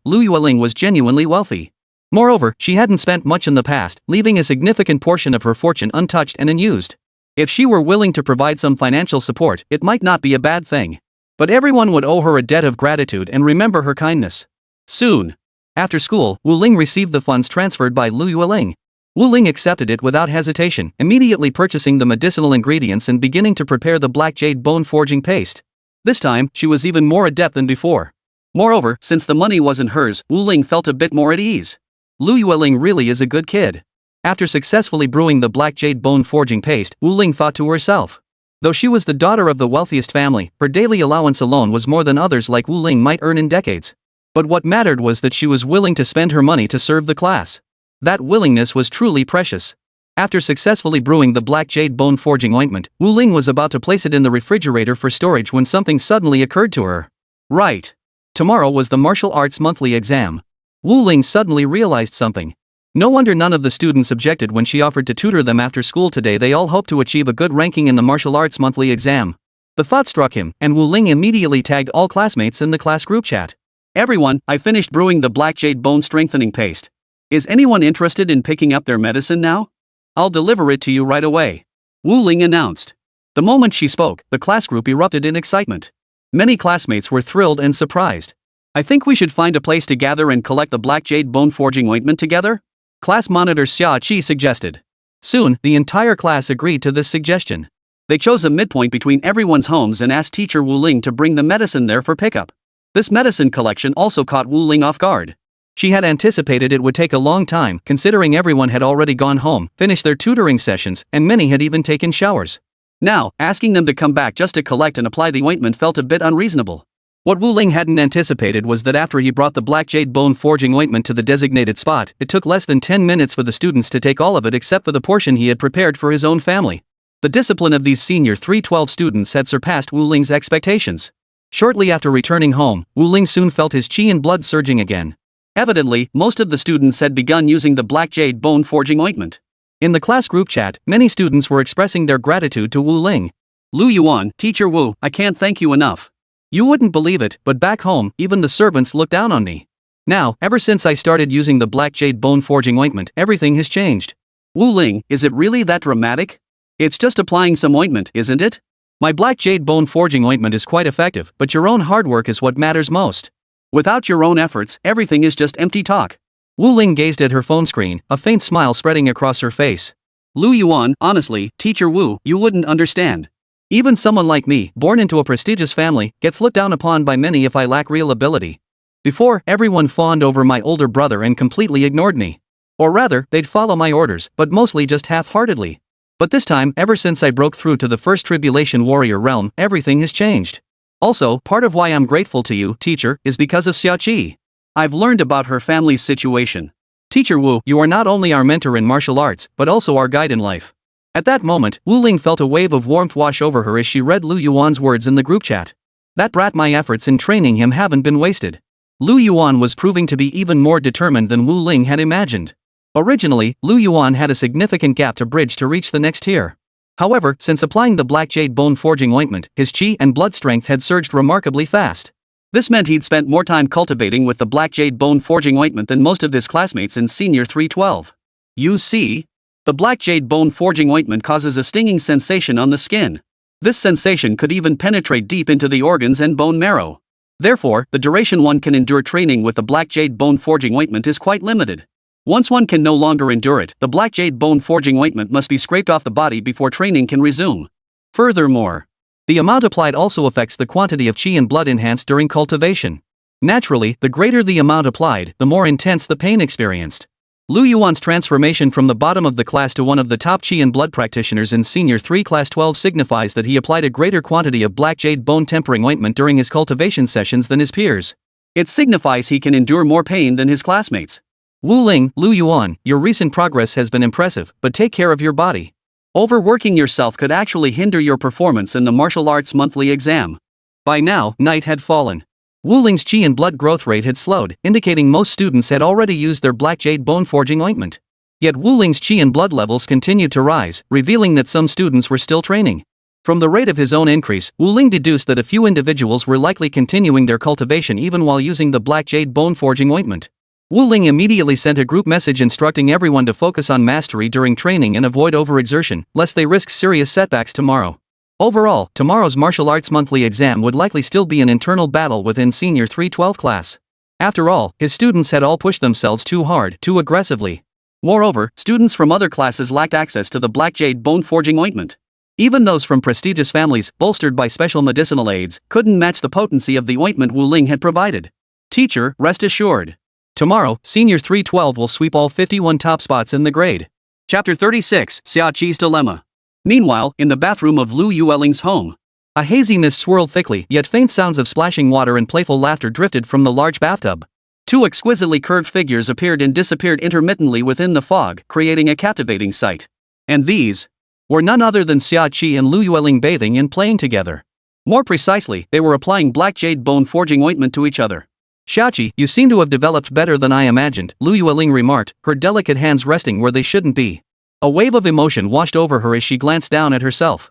Lu Yueling was genuinely wealthy. Moreover, she hadn't spent much in the past, leaving a significant portion of her fortune untouched and unused. If she were willing to provide some financial support, it might not be a bad thing. But everyone would owe her a debt of gratitude and remember her kindness. Soon. After school, Wu Ling received the funds transferred by Lu Yueling. Wu Ling accepted it without hesitation, immediately purchasing the medicinal ingredients and beginning to prepare the Black Jade Bone Forging Paste. This time, she was even more adept than before. Moreover, since the money wasn't hers, Wu Ling felt a bit more at ease. Lu Yueling really is a good kid. After successfully brewing the Black Jade Bone Forging Paste, Wu Ling thought to herself. Though she was the daughter of the wealthiest family, her daily allowance alone was more than others like Wu Ling might earn in decades. But what mattered was that she was willing to spend her money to serve the class. That willingness was truly precious. After successfully brewing the Black Jade Bone Forging Ointment, Wu Ling was about to place it in the refrigerator for storage when something suddenly occurred to her. Right. Tomorrow was the martial arts monthly exam. Wu Ling suddenly realized something. No wonder none of the students objected when she offered to tutor them after school today. They all hoped to achieve a good ranking in the martial arts monthly exam. The thought struck him, and Wu Ling immediately tagged all classmates in the class group chat. Everyone, I finished brewing the Black Jade Bone Strengthening Paste. Is anyone interested in picking up their medicine now? I'll deliver it to you right away. Wu Ling announced. The moment she spoke, the class group erupted in excitement. Many classmates were thrilled and surprised. I think we should find a place to gather and collect the Black Jade Bone Forging Ointment together? Class monitor Xia Qi suggested. Soon, the entire class agreed to this suggestion. They chose a midpoint between everyone's homes and asked teacher Wu Ling to bring the medicine there for pickup. This medicine collection also caught Wu Ling off guard. She had anticipated it would take a long time, considering everyone had already gone home, finished their tutoring sessions, and many had even taken showers. Now, asking them to come back just to collect and apply the ointment felt a bit unreasonable. What Wu Ling hadn't anticipated was that after he brought the Black Jade Bone Forging Ointment to the designated spot, it took less than 10 minutes for the students to take all of it except for the portion he had prepared for his own family. The discipline of these senior 312 students had surpassed Wu Ling's expectations. Shortly after returning home, Wu Ling soon felt his qi and blood surging again. Evidently, most of the students had begun using the Black Jade Bone Forging Ointment. In the class group chat, many students were expressing their gratitude to Wu Ling. Lu Yuan, Teacher Wu, I can't thank you enough. You wouldn't believe it, but back home, even the servants look down on me. Now, ever since I started using the Black Jade Bone Forging Ointment, everything has changed. Wu Ling, is it really that dramatic? It's just applying some ointment, isn't it? My Black Jade Bone Forging Ointment is quite effective, but your own hard work is what matters most. Without your own efforts, everything is just empty talk. Wu Ling gazed at her phone screen, a faint smile spreading across her face. Lu Yuan, honestly, Teacher Wu, you wouldn't understand. Even someone like me, born into a prestigious family, gets looked down upon by many if I lack real ability. Before, everyone fawned over my older brother and completely ignored me. Or rather, they'd follow my orders, but mostly just half-heartedly. But this time, ever since I broke through to the first tribulation warrior realm, everything has changed. Also, part of why I'm grateful to you, teacher, is because of Xiaoqi. I've learned about her family's situation. Teacher Wu, you are not only our mentor in martial arts, but also our guide in life. At that moment, Wu Ling felt a wave of warmth wash over her as she read Lu Yuan's words in the group chat. That brat, my efforts in training him haven't been wasted. Lu Yuan was proving to be even more determined than Wu Ling had imagined. Originally, Lu Yuan had a significant gap to bridge to reach the next tier. However, since applying the Black Jade Bone Forging Ointment, his chi and blood strength had surged remarkably fast. This meant he'd spent more time cultivating with the Black Jade Bone Forging Ointment than most of his classmates in Senior 312. You see? The Black Jade Bone Forging Ointment causes a stinging sensation on the skin. This sensation could even penetrate deep into the organs and bone marrow. Therefore, the duration one can endure training with the Black Jade Bone Forging Ointment is quite limited. Once one can no longer endure it, the Black Jade Bone Forging Ointment must be scraped off the body before training can resume. Furthermore, the amount applied also affects the quantity of chi and blood enhanced during cultivation. Naturally, the greater the amount applied, the more intense the pain experienced. Lu Yuan's transformation from the bottom of the class to one of the top chi and blood practitioners in Senior 3 Class 12 signifies that he applied a greater quantity of Black Jade Bone Tempering Ointment during his cultivation sessions than his peers. It signifies he can endure more pain than his classmates. Wu Ling, Lu Yuan, your recent progress has been impressive, but take care of your body. Overworking yourself could actually hinder your performance in the martial arts monthly exam. By now, night had fallen. Wu Ling's chi and blood growth rate had slowed, indicating most students had already used their Black Jade Bone Forging Ointment. Yet Wu Ling's chi and blood levels continued to rise, revealing that some students were still training. From the rate of his own increase, Wu Ling deduced that a few individuals were likely continuing their cultivation even while using the Black Jade Bone Forging Ointment. Wu Ling immediately sent a group message instructing everyone to focus on mastery during training and avoid overexertion, lest they risk serious setbacks tomorrow. Overall, tomorrow's martial arts monthly exam would likely still be an internal battle within Senior 312 class. After all, his students had all pushed themselves too hard, too aggressively. Moreover, students from other classes lacked access to the Black Jade Bone Forging Ointment. Even those from prestigious families, bolstered by special medicinal aids, couldn't match the potency of the ointment Wu Ling had provided. Teacher, rest assured. Tomorrow, Senior 312 will sweep all 51 top spots in the grade. Chapter 36, Xiaoqi's Dilemma. Meanwhile, in the bathroom of Lu Yueling's home, a hazy mist swirled thickly, yet faint sounds of splashing water and playful laughter drifted from the large bathtub. Two exquisitely curved figures appeared and disappeared intermittently within the fog, creating a captivating sight. And these were none other than Xiaoqi and Lu Yueling bathing and playing together. More precisely, they were applying Black Jade Bone Forging Ointment to each other. Xiaoqi, you seem to have developed better than I imagined, Lu Yueling remarked, her delicate hands resting where they shouldn't be. A wave of emotion washed over her as she glanced down at herself.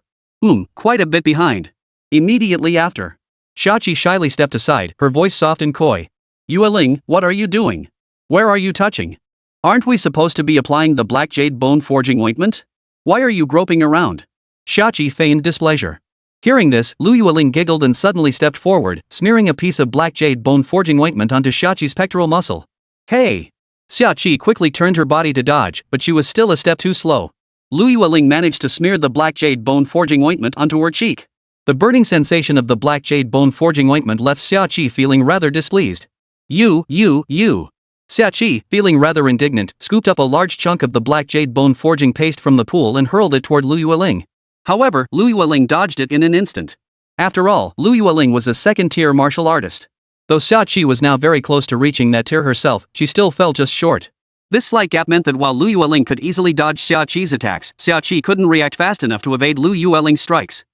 Quite a bit behind. Immediately after, Xiaoqi shyly stepped aside, her voice soft and coy. Yueling, what are you doing? Where are you touching? Aren't we supposed to be applying the Black Jade Bone Forging Ointment? Why are you groping around? Xiaoqi feigned displeasure. Hearing this, Lu Yueling giggled and suddenly stepped forward, smearing a piece of Black Jade Bone Forging Ointment onto Xiaoqi's pectoral muscle. Hey! Xiaoqi quickly turned her body to dodge, but she was still a step too slow. Lu Yueling managed to smear the Black Jade Bone Forging Ointment onto her cheek. The burning sensation of the Black Jade Bone Forging Ointment left Xiaoqi feeling rather displeased. You. Xiaoqi, feeling rather indignant, scooped up a large chunk of the Black Jade Bone Forging paste from the pool and hurled it toward Lu Yueling. However, Lu Yueling dodged it in an instant. After all, Lu Yueling was a second-tier martial artist. Though Xiaoqi was now very close to reaching that tier herself, she still fell just short. This slight gap meant that while Lu Yueling could easily dodge Xiaoqi's attacks, Xiaoqi couldn't react fast enough to evade Lu Yueling's strikes.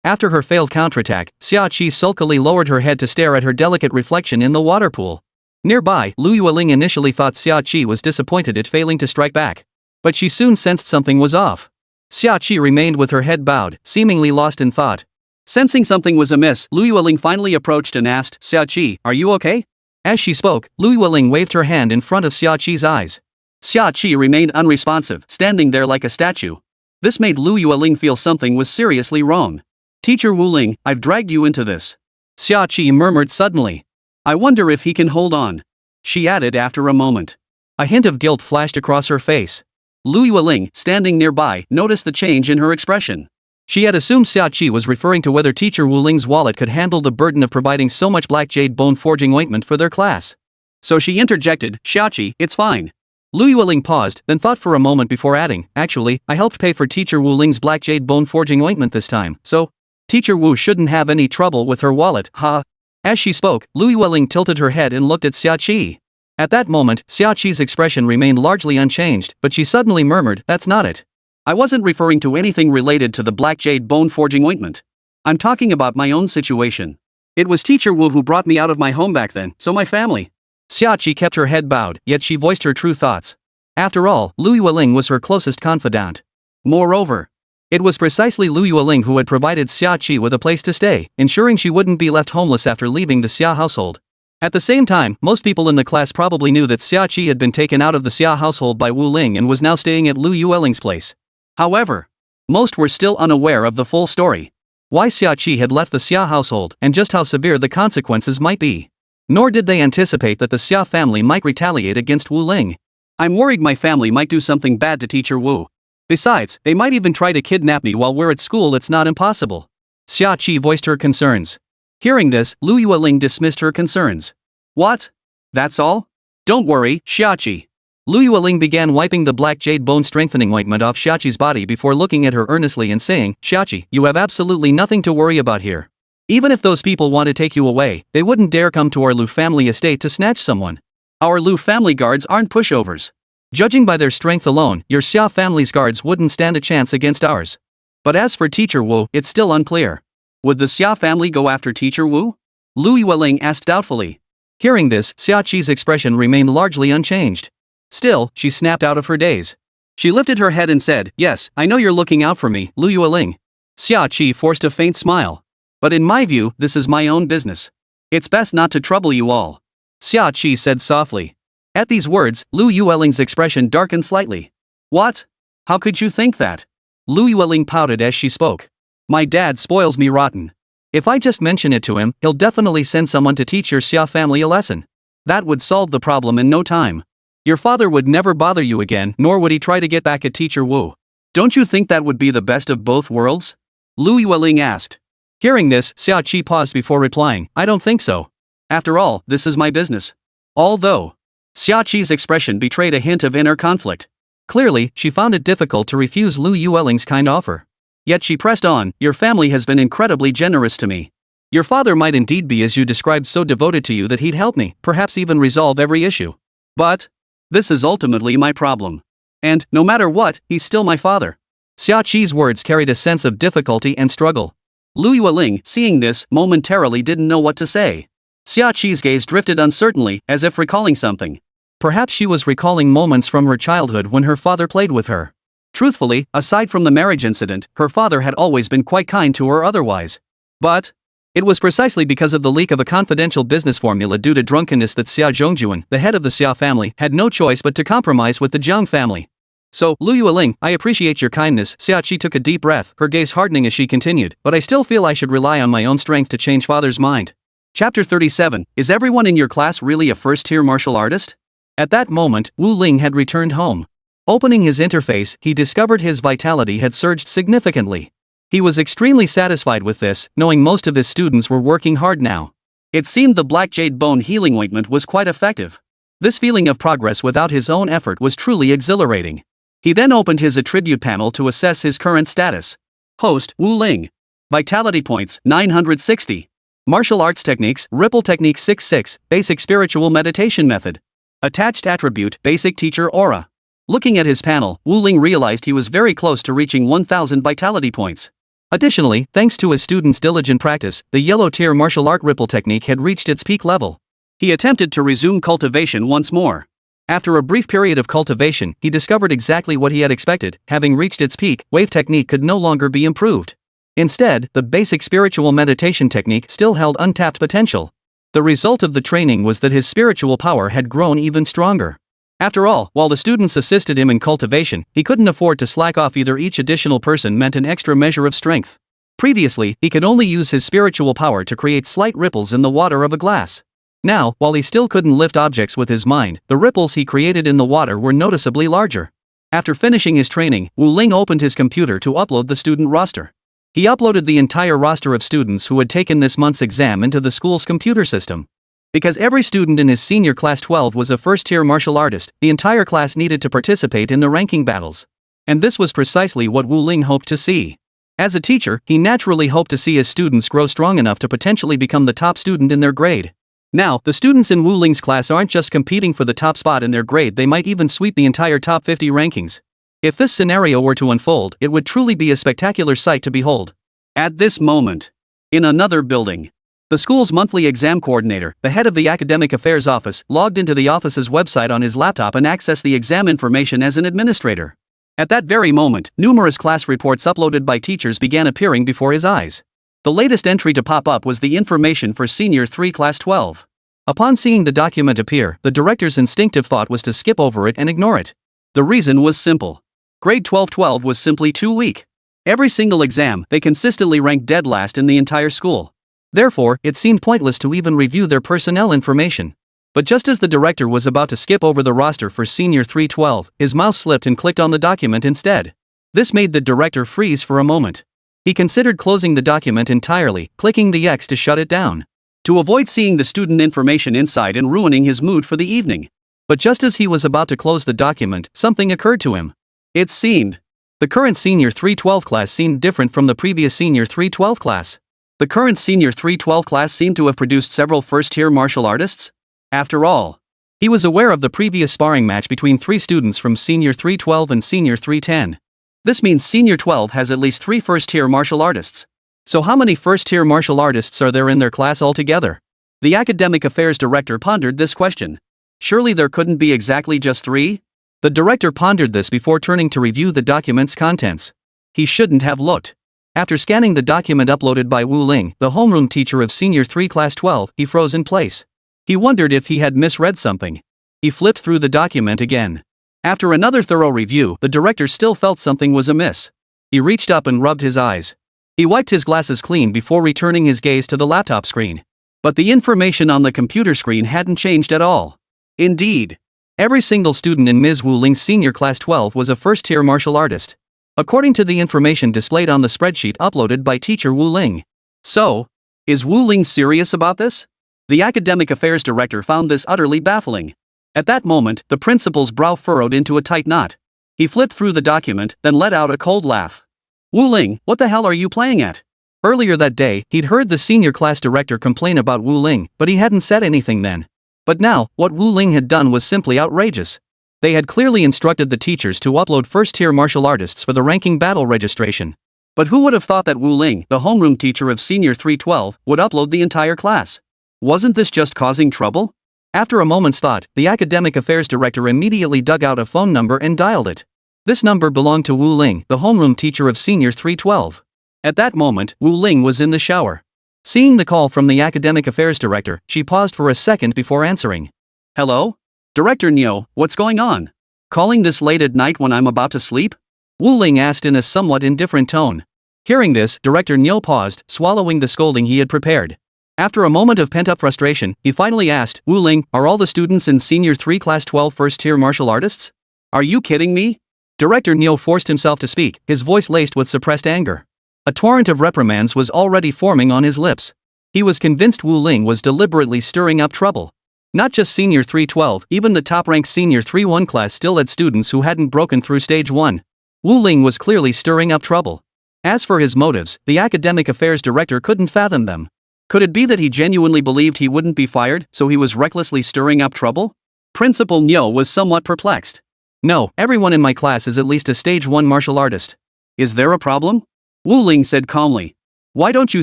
After her failed counterattack, Xiaoqi sulkily lowered her head to stare at her delicate reflection in the water pool. Nearby, Lu Yueling initially thought Xiaoqi was disappointed at failing to strike back. But she soon sensed something was off. Xiaoqi remained with her head bowed, seemingly lost in thought. Sensing something was amiss, Lu Yueling finally approached and asked, Xiaoqi, are you okay? As she spoke, Lu Yueling waved her hand in front of Xiaoqi's eyes. Xiaoqi remained unresponsive, standing there like a statue. This made Lu Yueling feel something was seriously wrong. Teacher Wu Ling, I've dragged you into this. Xiaoqi murmured suddenly. I wonder if he can hold on. she added after a moment. A hint of guilt flashed across her face. Lu Yueling, standing nearby, noticed the change in her expression. She had assumed Xiaoqi was referring to whether teacher Wu Ling's wallet could handle the burden of providing so much black jade bone forging ointment for their class. So she interjected, Xiaoqi, it's fine. Lu Yueling paused, then thought for a moment before adding, actually, I helped pay for teacher Wu Ling's black jade bone forging ointment this time, so teacher Wu shouldn't have any trouble with her wallet, ha. As she spoke, Lu Yueling tilted her head and looked at Xiaoqi. At that moment, Xiaoqi's expression remained largely unchanged, but she suddenly murmured, that's not it. I wasn't referring to anything related to the black jade bone forging ointment. I'm talking about my own situation. It was teacher Wu who brought me out of my home back then, so my family. Xiaoqi kept her head bowed, yet she voiced her true thoughts. After all, Lu Yueling was her closest confidant. Moreover, it was precisely Lu Yueling who had provided Xiaoqi with a place to stay, ensuring she wouldn't be left homeless after leaving the Xia household. At the same time, most people in the class probably knew that Xiaoqi had been taken out of the Xia household by Wu Ling and was now staying at Lu Yueling's place. However, most were still unaware of the full story. Why Xiaoqi had left the Xia household and just how severe the consequences might be. Nor did they anticipate that the Xia family might retaliate against Wu Ling. I'm worried my family might do something bad to teacher Wu. Besides, they might even try to kidnap me while we're at school. It's not impossible. Xiaoqi voiced her concerns. Hearing this, Lu Yueling dismissed her concerns. What? That's all? Don't worry, Xiaoqi. Lu Yueling began wiping the black jade bone strengthening ointment off Xiaoqi's body before looking at her earnestly and saying, Xiaoqi, you have absolutely nothing to worry about here. Even if those people want to take you away, they wouldn't dare come to our Lu family estate to snatch someone. Our Lu family guards aren't pushovers. Judging by their strength alone, your Xia family's guards wouldn't stand a chance against ours. But as for teacher Wu, it's still unclear. Would the Xia family go after teacher Wu? Lu Yueling asked doubtfully. Hearing this, Xiaoqi's expression remained largely unchanged. Still, she snapped out of her daze. She lifted her head and said, yes, I know you're looking out for me, Lu Yueling. Xiaoqi forced a faint smile. But in my view, this is my own business. It's best not to trouble you all. Xiaoqi said softly. At these words, Lu Yueling's expression darkened slightly. What? How could you think that? Lu Yueling pouted as she spoke. My dad spoils me rotten. If I just mention it to him, he'll definitely send someone to teach your Xia family a lesson. That would solve the problem in no time. Your father would never bother you again, nor would he try to get back at teacher Wu. Don't you think that would be the best of both worlds? Lu Yueling asked. Hearing this, Xiaoqi paused before replying, I don't think so. After all, this is my business. Although, Xiaoqi's expression betrayed a hint of inner conflict. Clearly, she found it difficult to refuse Lu Yueling's kind offer. Yet she pressed on, your family has been incredibly generous to me. Your father might indeed be as you described so devoted to you that he'd help me, perhaps even resolve every issue. But this is ultimately my problem. And, no matter what, he's still my father. Xiaoqi's words carried a sense of difficulty and struggle. Lu Yueling, seeing this, momentarily didn't know what to say. Xiaoqi's gaze drifted uncertainly, as if recalling something. Perhaps she was recalling moments from her childhood when her father played with her. Truthfully, aside from the marriage incident, her father had always been quite kind to her otherwise. But it was precisely because of the leak of a confidential business formula due to drunkenness that Xia Zhongjuan, the head of the Xia family, had no choice but to compromise with the Jiang family. So, Lu Yueling, I appreciate your kindness. Xiaoqi took a deep breath, her gaze hardening as she continued, but I still feel I should rely on my own strength to change father's mind. Chapter 37, Is everyone in your class really a first-tier martial artist? At that moment, Wu Ling had returned home. Opening his interface, he discovered his vitality had surged significantly. He was extremely satisfied with this, knowing most of his students were working hard now. It seemed the black jade bone healing ointment was quite effective. This feeling of progress without his own effort was truly exhilarating. He then opened his attribute panel to assess his current status. Host, Wu Ling. Vitality points, 960. Martial arts techniques, Ripple Technique 66, Basic Spiritual Meditation Method. Attached attribute, Basic Teacher Aura. Looking at his panel, Wu Ling realized he was very close to reaching 1000 vitality points. Additionally, thanks to his students' diligent practice, the yellow tier martial art Ripple technique had reached its peak level. He attempted to resume cultivation once more. After a brief period of cultivation, he discovered exactly what he had expected. Having reached its peak, wave technique could no longer be improved. Instead, the basic spiritual meditation technique still held untapped potential. The result of the training was that his spiritual power had grown even stronger. After all, while the students assisted him in cultivation, he couldn't afford to slack off either. Each additional person meant an extra measure of strength. Previously, he could only use his spiritual power to create slight ripples in the water of a glass. Now, while he still couldn't lift objects with his mind, the ripples he created in the water were noticeably larger. After finishing his training, Wu Ling opened his computer to upload the student roster. He uploaded the entire roster of students who had taken this month's exam into the school's computer system. Because every student in his senior class 12 was a first-tier martial artist, the entire class needed to participate in the ranking battles. And this was precisely what Wu Ling hoped to see. As a teacher, he naturally hoped to see his students grow strong enough to potentially become the top student in their grade. Now, the students in Wu Ling's class aren't just competing for the top spot in their grade, they might even sweep the entire top 50 rankings. If this scenario were to unfold, it would truly be a spectacular sight to behold. At this moment, in another building, the school's monthly exam coordinator, the head of the academic affairs office, logged into the office's website on his laptop and accessed the exam information as an administrator. At that very moment, numerous class reports uploaded by teachers began appearing before his eyes. The latest entry to pop up was the information for Senior 3 Class 12. Upon seeing the document appear, the director's instinctive thought was to skip over it and ignore it. The reason was simple. Grade 12 was simply too weak. Every single exam, they consistently ranked dead last in the entire school. Therefore, it seemed pointless to even review their personnel information. But just as the director was about to skip over the roster for Senior 312, his mouse slipped and clicked on the document instead. This made the director freeze for a moment. He considered closing the document entirely, clicking the X to shut it down, to avoid seeing the student information inside and ruining his mood for the evening. But just as he was about to close the document, something occurred to him. It seemed the current Senior 312 class seemed different from the previous Senior 312 class. The current Senior 312 class seemed to have produced several first-tier martial artists. After all, he was aware of the previous sparring match between 3 students from Senior 312 and Senior 310. This means Senior 12 has at least 3 first-tier martial artists. So how many first-tier martial artists are there in their class altogether? The academic affairs director pondered this question. Surely there couldn't be exactly just 3? The director pondered this before turning to review the document's contents. He shouldn't have looked. After scanning the document uploaded by Wu Ling, the homeroom teacher of Senior 3 Class 12, he froze in place. He wondered if he had misread something. He flipped through the document again. After another thorough review, the director still felt something was amiss. He reached up and rubbed his eyes. He wiped his glasses clean before returning his gaze to the laptop screen. But the information on the computer screen hadn't changed at all. Indeed, every single student in Ms. Wu Ling's Senior Class 12 was a first-tier martial artist, according to the information displayed on the spreadsheet uploaded by teacher Wu Ling. So, is Wu Ling serious about this? The academic affairs director found this utterly baffling. At that moment, the principal's brow furrowed into a tight knot. He flipped through the document, then let out a cold laugh. Wu Ling, what the hell are you playing at? Earlier that day, he'd heard the senior class director complain about Wu Ling, but he hadn't said anything then. But now, what Wu Ling had done was simply outrageous. They had clearly instructed the teachers to upload first-tier martial artists for the ranking battle registration. But who would have thought that Wu Ling, the homeroom teacher of Senior 312, would upload the entire class? Wasn't this just causing trouble? After a moment's thought, the academic affairs director immediately dug out a phone number and dialed it. This number belonged to Wu Ling, the homeroom teacher of Senior 312. At that moment, Wu Ling was in the shower. Seeing the call from the academic affairs director, she paused for a second before answering. Hello? Director Nyo, what's going on? Calling this late at night when I'm about to sleep? Wu Ling asked in a somewhat indifferent tone. Hearing this, Director Nyo paused, swallowing the scolding he had prepared. After a moment of pent-up frustration, he finally asked, Wu Ling, are all the students in Senior 3 Class 12 first-tier martial artists? Are you kidding me? Director Nyo forced himself to speak, his voice laced with suppressed anger. A torrent of reprimands was already forming on his lips. He was convinced Wu Ling was deliberately stirring up trouble. Not just Senior 312, even the top-ranked Senior 3-1 class still had students who hadn't broken through Stage 1. Wu Ling was clearly stirring up trouble. As for his motives, the academic affairs director couldn't fathom them. Could it be that he genuinely believed he wouldn't be fired, so he was recklessly stirring up trouble? Principal Nyo was somewhat perplexed. No, everyone in my class is at least a Stage 1 martial artist. Is there a problem? Wu Ling said calmly. Why don't you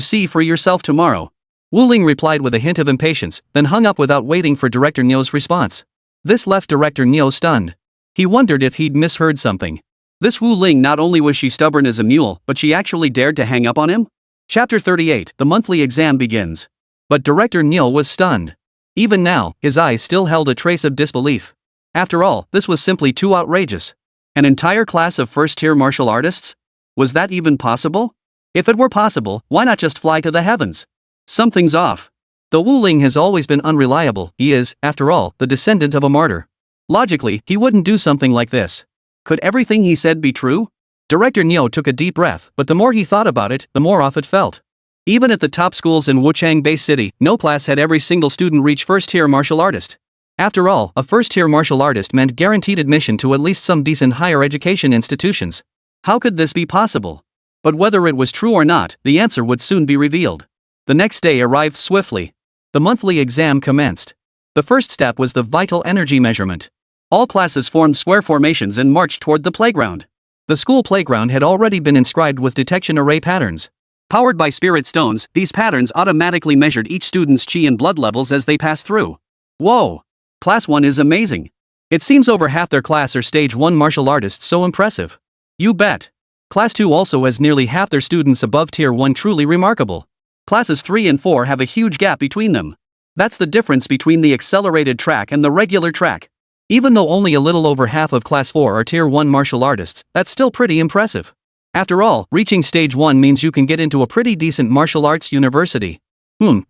see for yourself tomorrow? Wu Ling replied with a hint of impatience, then hung up without waiting for Director Nyo's response. This left Director Nyo stunned. He wondered if he'd misheard something. This Wu Ling, not only was she stubborn as a mule, but she actually dared to hang up on him? Chapter 38, the monthly exam begins. But Director Nyo was stunned. Even now, his eyes still held a trace of disbelief. After all, this was simply too outrageous. An entire class of first-tier martial artists? Was that even possible? If it were possible, why not just fly to the heavens? Something's off. Though Wu Ling has always been unreliable, he is, after all, the descendant of a martyr. Logically, he wouldn't do something like this. Could everything he said be true? Director Nyo took a deep breath, but the more he thought about it, the more off it felt. Even at the top schools in Wuchang Bay City, no class had every single student reach first-tier martial artist. After all, a first-tier martial artist meant guaranteed admission to at least some decent higher education institutions. How could this be possible? But whether it was true or not, the answer would soon be revealed. The next day arrived swiftly. The monthly exam commenced. The first step was the vital energy measurement. All classes formed square formations and marched toward the playground. The school playground had already been inscribed with detection array patterns. Powered by spirit stones, these patterns automatically measured each student's chi and blood levels as they passed through. Whoa! Class 1 is amazing. It seems over half their class are stage 1 martial artists, so impressive. You bet. Class 2 also has nearly half their students above tier 1, truly remarkable. Classes 3 and 4 have a huge gap between them. That's the difference between the accelerated track and the regular track. Even though only a little over half of class 4 are tier 1 martial artists, that's still pretty impressive. After all, reaching stage 1 means you can get into a pretty decent martial arts university.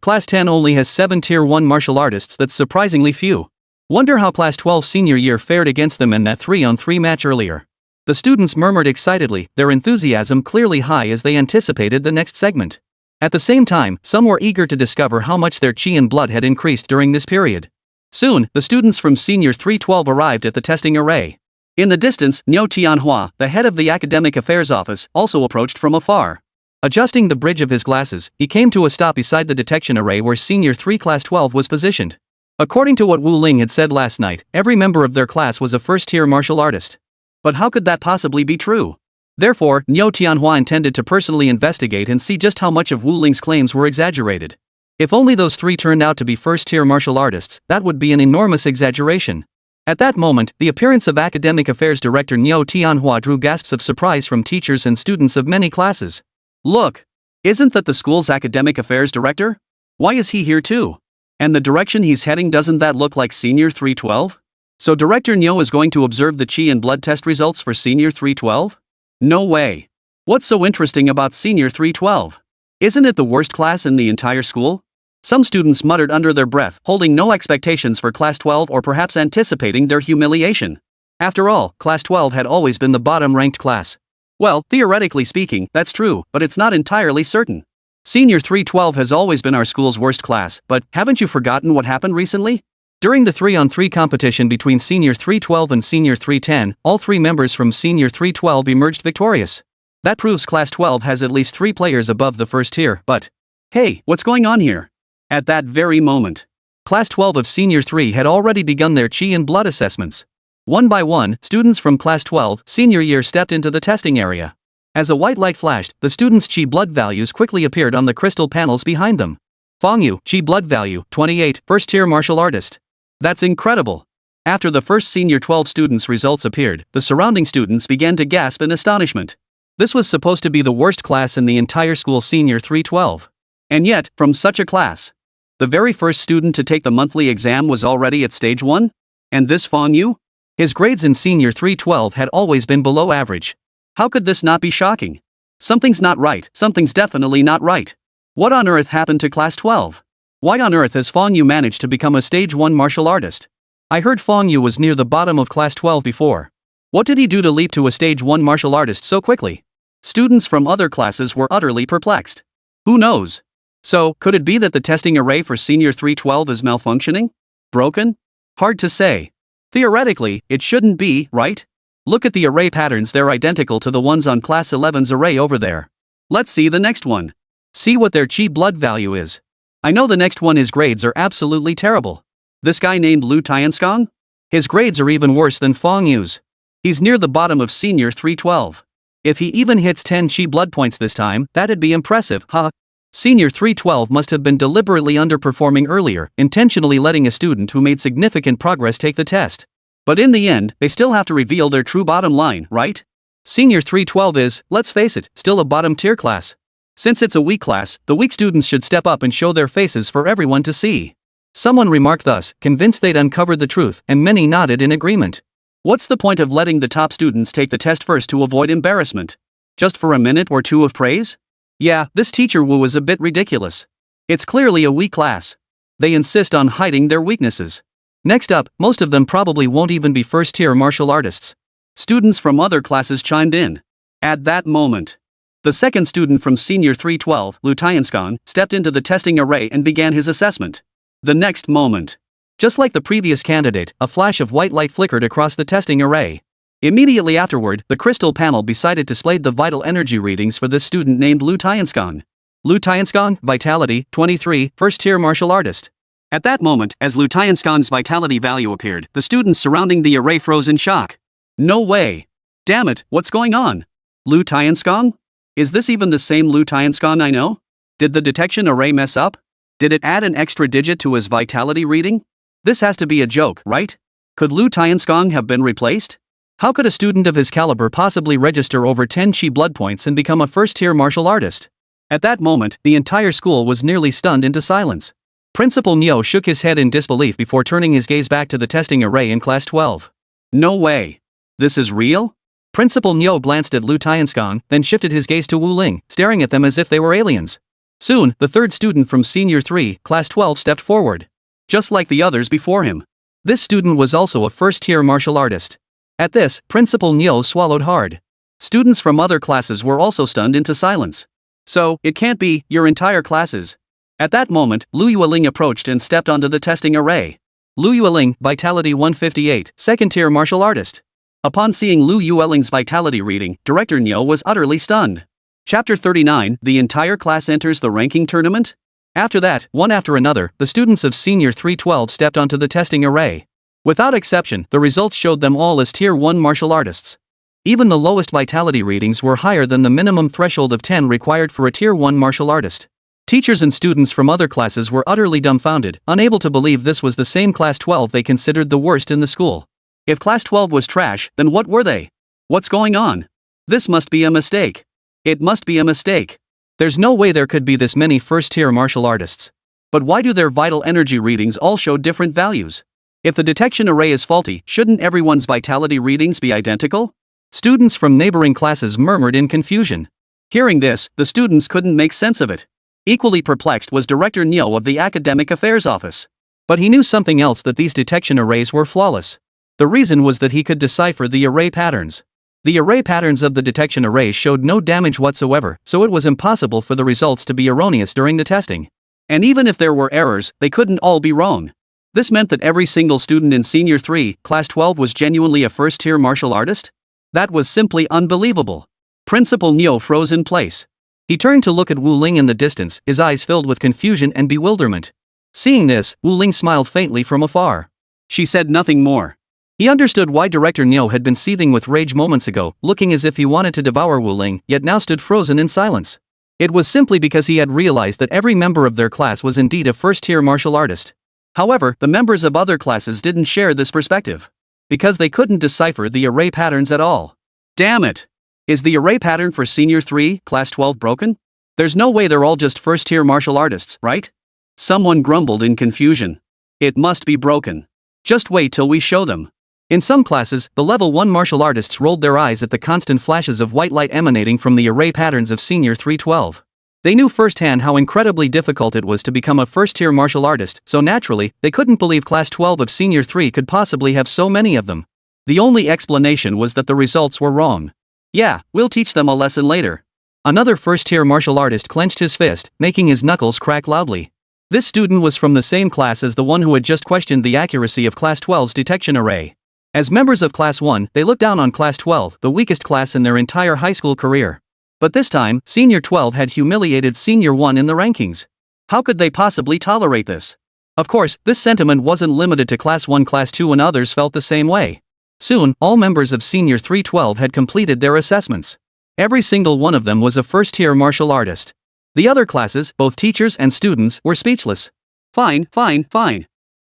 Class 10 only has 7 tier 1 martial artists, that's surprisingly few. Wonder how class 12 senior year fared against them in that 3-on-3 match earlier. The students murmured excitedly, their enthusiasm clearly high as they anticipated the next segment. At the same time, some were eager to discover how much their chi and blood had increased during this period. Soon, the students from Senior 312 arrived at the testing array. In the distance, Niu Tianhua, the head of the Academic Affairs Office, also approached from afar. Adjusting the bridge of his glasses, he came to a stop beside the detection array where Senior 3 Class 12 was positioned. According to what Wu Ling had said last night, every member of their class was a first-tier martial artist. But how could that possibly be true? Therefore, Niu Tianhua intended to personally investigate and see just how much of Wu Ling's claims were exaggerated. If only those 3 turned out to be first-tier martial artists, that would be an enormous exaggeration. At that moment, the appearance of Academic Affairs Director Niu Tianhua drew gasps of surprise from teachers and students of many classes. Look! Isn't that the school's Academic Affairs Director? Why is he here too? And the direction he's heading, doesn't that look like Senior 312? So Director Niu is going to observe the chi and blood test results for Senior 312? No way. What's so interesting about Senior 312? Isn't it the worst class in the entire school? Some students muttered under their breath, holding no expectations for Class 12 or perhaps anticipating their humiliation. After all, Class 12 had always been the bottom-ranked class. Well, theoretically speaking, that's true, but it's not entirely certain. Senior 312 has always been our school's worst class, but haven't you forgotten what happened recently? During the 3-on-3 competition between Senior 312 and Senior 310, all 3 members from Senior 312 emerged victorious. That proves Class 12 has at least 3 players above the first tier, but hey, what's going on here? At that very moment, Class 12 of Senior 3 had already begun their chi and blood assessments. One by one, students from Class 12 senior year stepped into the testing area. As a white light flashed, the students' chi blood values quickly appeared on the crystal panels behind them. Fang Yu, chi blood value, 28, first-tier martial artist. That's incredible. After the first Senior 12 students' results appeared, the surrounding students began to gasp in astonishment. This was supposed to be the worst class in the entire school, Senior 312. And yet, from such a class, the very first student to take the monthly exam was already at stage 1? And this Fang Yu? His grades in Senior 312 had always been below average. How could this not be shocking? Something's not right, something's definitely not right. What on earth happened to Class 12? Why on earth has Fang Yu managed to become a stage 1 martial artist? I heard Fang Yu was near the bottom of Class 12 before. What did he do to leap to a stage 1 martial artist so quickly? Students from other classes were utterly perplexed. Who knows? So, could it be that the testing array for Senior 312 is malfunctioning? Broken? Hard to say. Theoretically, it shouldn't be, right? Look at the array patterns, they're identical to the ones on Class 11's array over there. Let's see the next one. See what their chi blood value is. I know the next one, his grades are absolutely terrible. This guy named Lu Tianskong? His grades are even worse than Fang Yu's. He's near the bottom of Senior 312. If he even hits 10 chi blood points this time, that'd be impressive, huh? Senior 312 must have been deliberately underperforming earlier, intentionally letting a student who made significant progress take the test. But in the end, they still have to reveal their true bottom line, right? Senior 312 is, let's face it, still a bottom-tier class. Since it's a weak class, the weak students should step up and show their faces for everyone to see. Someone remarked thus, convinced they'd uncovered the truth, and many nodded in agreement. What's the point of letting the top students take the test first to avoid embarrassment? Just for a minute or two of praise? Yeah, this teacher Wu is a bit ridiculous. It's clearly a weak class. They insist on hiding their weaknesses. Next up, most of them probably won't even be first-tier martial artists. Students from other classes chimed in. At that moment, the second student from Senior 312, Lu Tianskan, stepped into the testing array and began his assessment. The next moment, just like the previous candidate, a flash of white light flickered across the testing array. Immediately afterward, the crystal panel beside it displayed the vital energy readings for this student named Lu Tianskan. Lu Tianskan, Vitality, 23, first-tier martial artist. At that moment, as Lu Tianskan's vitality value appeared, the students surrounding the array froze in shock. No way! Damn it, what's going on? Lu Tianskan? Is this even the same Lu Tianskan I know? Did the detection array mess up? Did it add an extra digit to his vitality reading? This has to be a joke, right? Could Lu Tianskan have been replaced? How could a student of his caliber possibly register over 10 chi blood points and become a first-tier martial artist? At that moment, the entire school was nearly stunned into silence. Principal Nyo shook his head in disbelief before turning his gaze back to the testing array in Class 12. No way. This is real? Principal Nyo glanced at Lu Tianskan, then shifted his gaze to Wu Ling, staring at them as if they were aliens. Soon, the third student from Senior 3, Class 12 stepped forward. Just like the others before him. This student was also a first-tier martial artist. At this, Principal Nyo swallowed hard. Students from other classes were also stunned into silence. So, it can't be your entire classes. At that moment, Lu Yueling approached and stepped onto the testing array. Lu Yueling, Vitality 158, second-tier martial artist. Upon seeing Lu Yueling's vitality reading, Director Nyo was utterly stunned. Chapter 39, the entire class enters the ranking tournament? After that, one after another, the students of Senior 312 stepped onto the testing array. Without exception, the results showed them all as Tier 1 martial artists. Even the lowest vitality readings were higher than the minimum threshold of 10 required for a Tier 1 martial artist. Teachers and students from other classes were utterly dumbfounded, unable to believe this was the same Class 12 they considered the worst in the school. If Class 12 was trash, then what were they? What's going on? This must be a mistake. It must be a mistake. There's no way there could be this many first-tier martial artists. But why do their vital energy readings all show different values? If the detection array is faulty, shouldn't everyone's vitality readings be identical? Students from neighboring classes murmured in confusion. Hearing this, the students couldn't make sense of it. Equally perplexed was Director Nyo of the Academic Affairs Office. But he knew something else, that these detection arrays were flawless. The reason was that he could decipher the array patterns. The array patterns of the detection arrays showed no damage whatsoever, so it was impossible for the results to be erroneous during the testing. And even if there were errors, they couldn't all be wrong. This meant that every single student in Senior 3, Class 12 was genuinely a first-tier martial artist? That was simply unbelievable. Principal Nyo froze in place. He turned to look at Wu Ling in the distance, his eyes filled with confusion and bewilderment. Seeing this, Wu Ling smiled faintly from afar. She said nothing more. He understood why Director Nyo had been seething with rage moments ago, looking as if he wanted to devour Wu Ling, yet now stood frozen in silence. It was simply because he had realized that every member of their class was indeed a first-tier martial artist. However, the members of other classes didn't share this perspective. Because they couldn't decipher the array patterns at all. Damn it! Is the array pattern for Senior 3, Class 12 broken? There's no way they're all just first-tier martial artists, right? Someone grumbled in confusion. It must be broken. Just wait till we show them. In some classes, the level 1 martial artists rolled their eyes at the constant flashes of white light emanating from the array patterns of Senior 312. They knew firsthand how incredibly difficult it was to become a first-tier martial artist, so naturally, they couldn't believe Class 12 of Senior 3 could possibly have so many of them. The only explanation was that the results were wrong. Yeah, we'll teach them a lesson later. Another first-tier martial artist clenched his fist, making his knuckles crack loudly. This student was from the same class as the one who had just questioned the accuracy of Class 12's detection array. As members of Class 1, they looked down on Class 12, the weakest class in their entire high school career. But this time, Senior 12 had humiliated Senior 1 in the rankings. How could they possibly tolerate this? Of course, this sentiment wasn't limited to Class 1, Class 2, and others felt the same way. Soon, all members of Senior 312 had completed their assessments. Every single one of them was a first-tier martial artist. The other classes, both teachers and students, were speechless. Fine.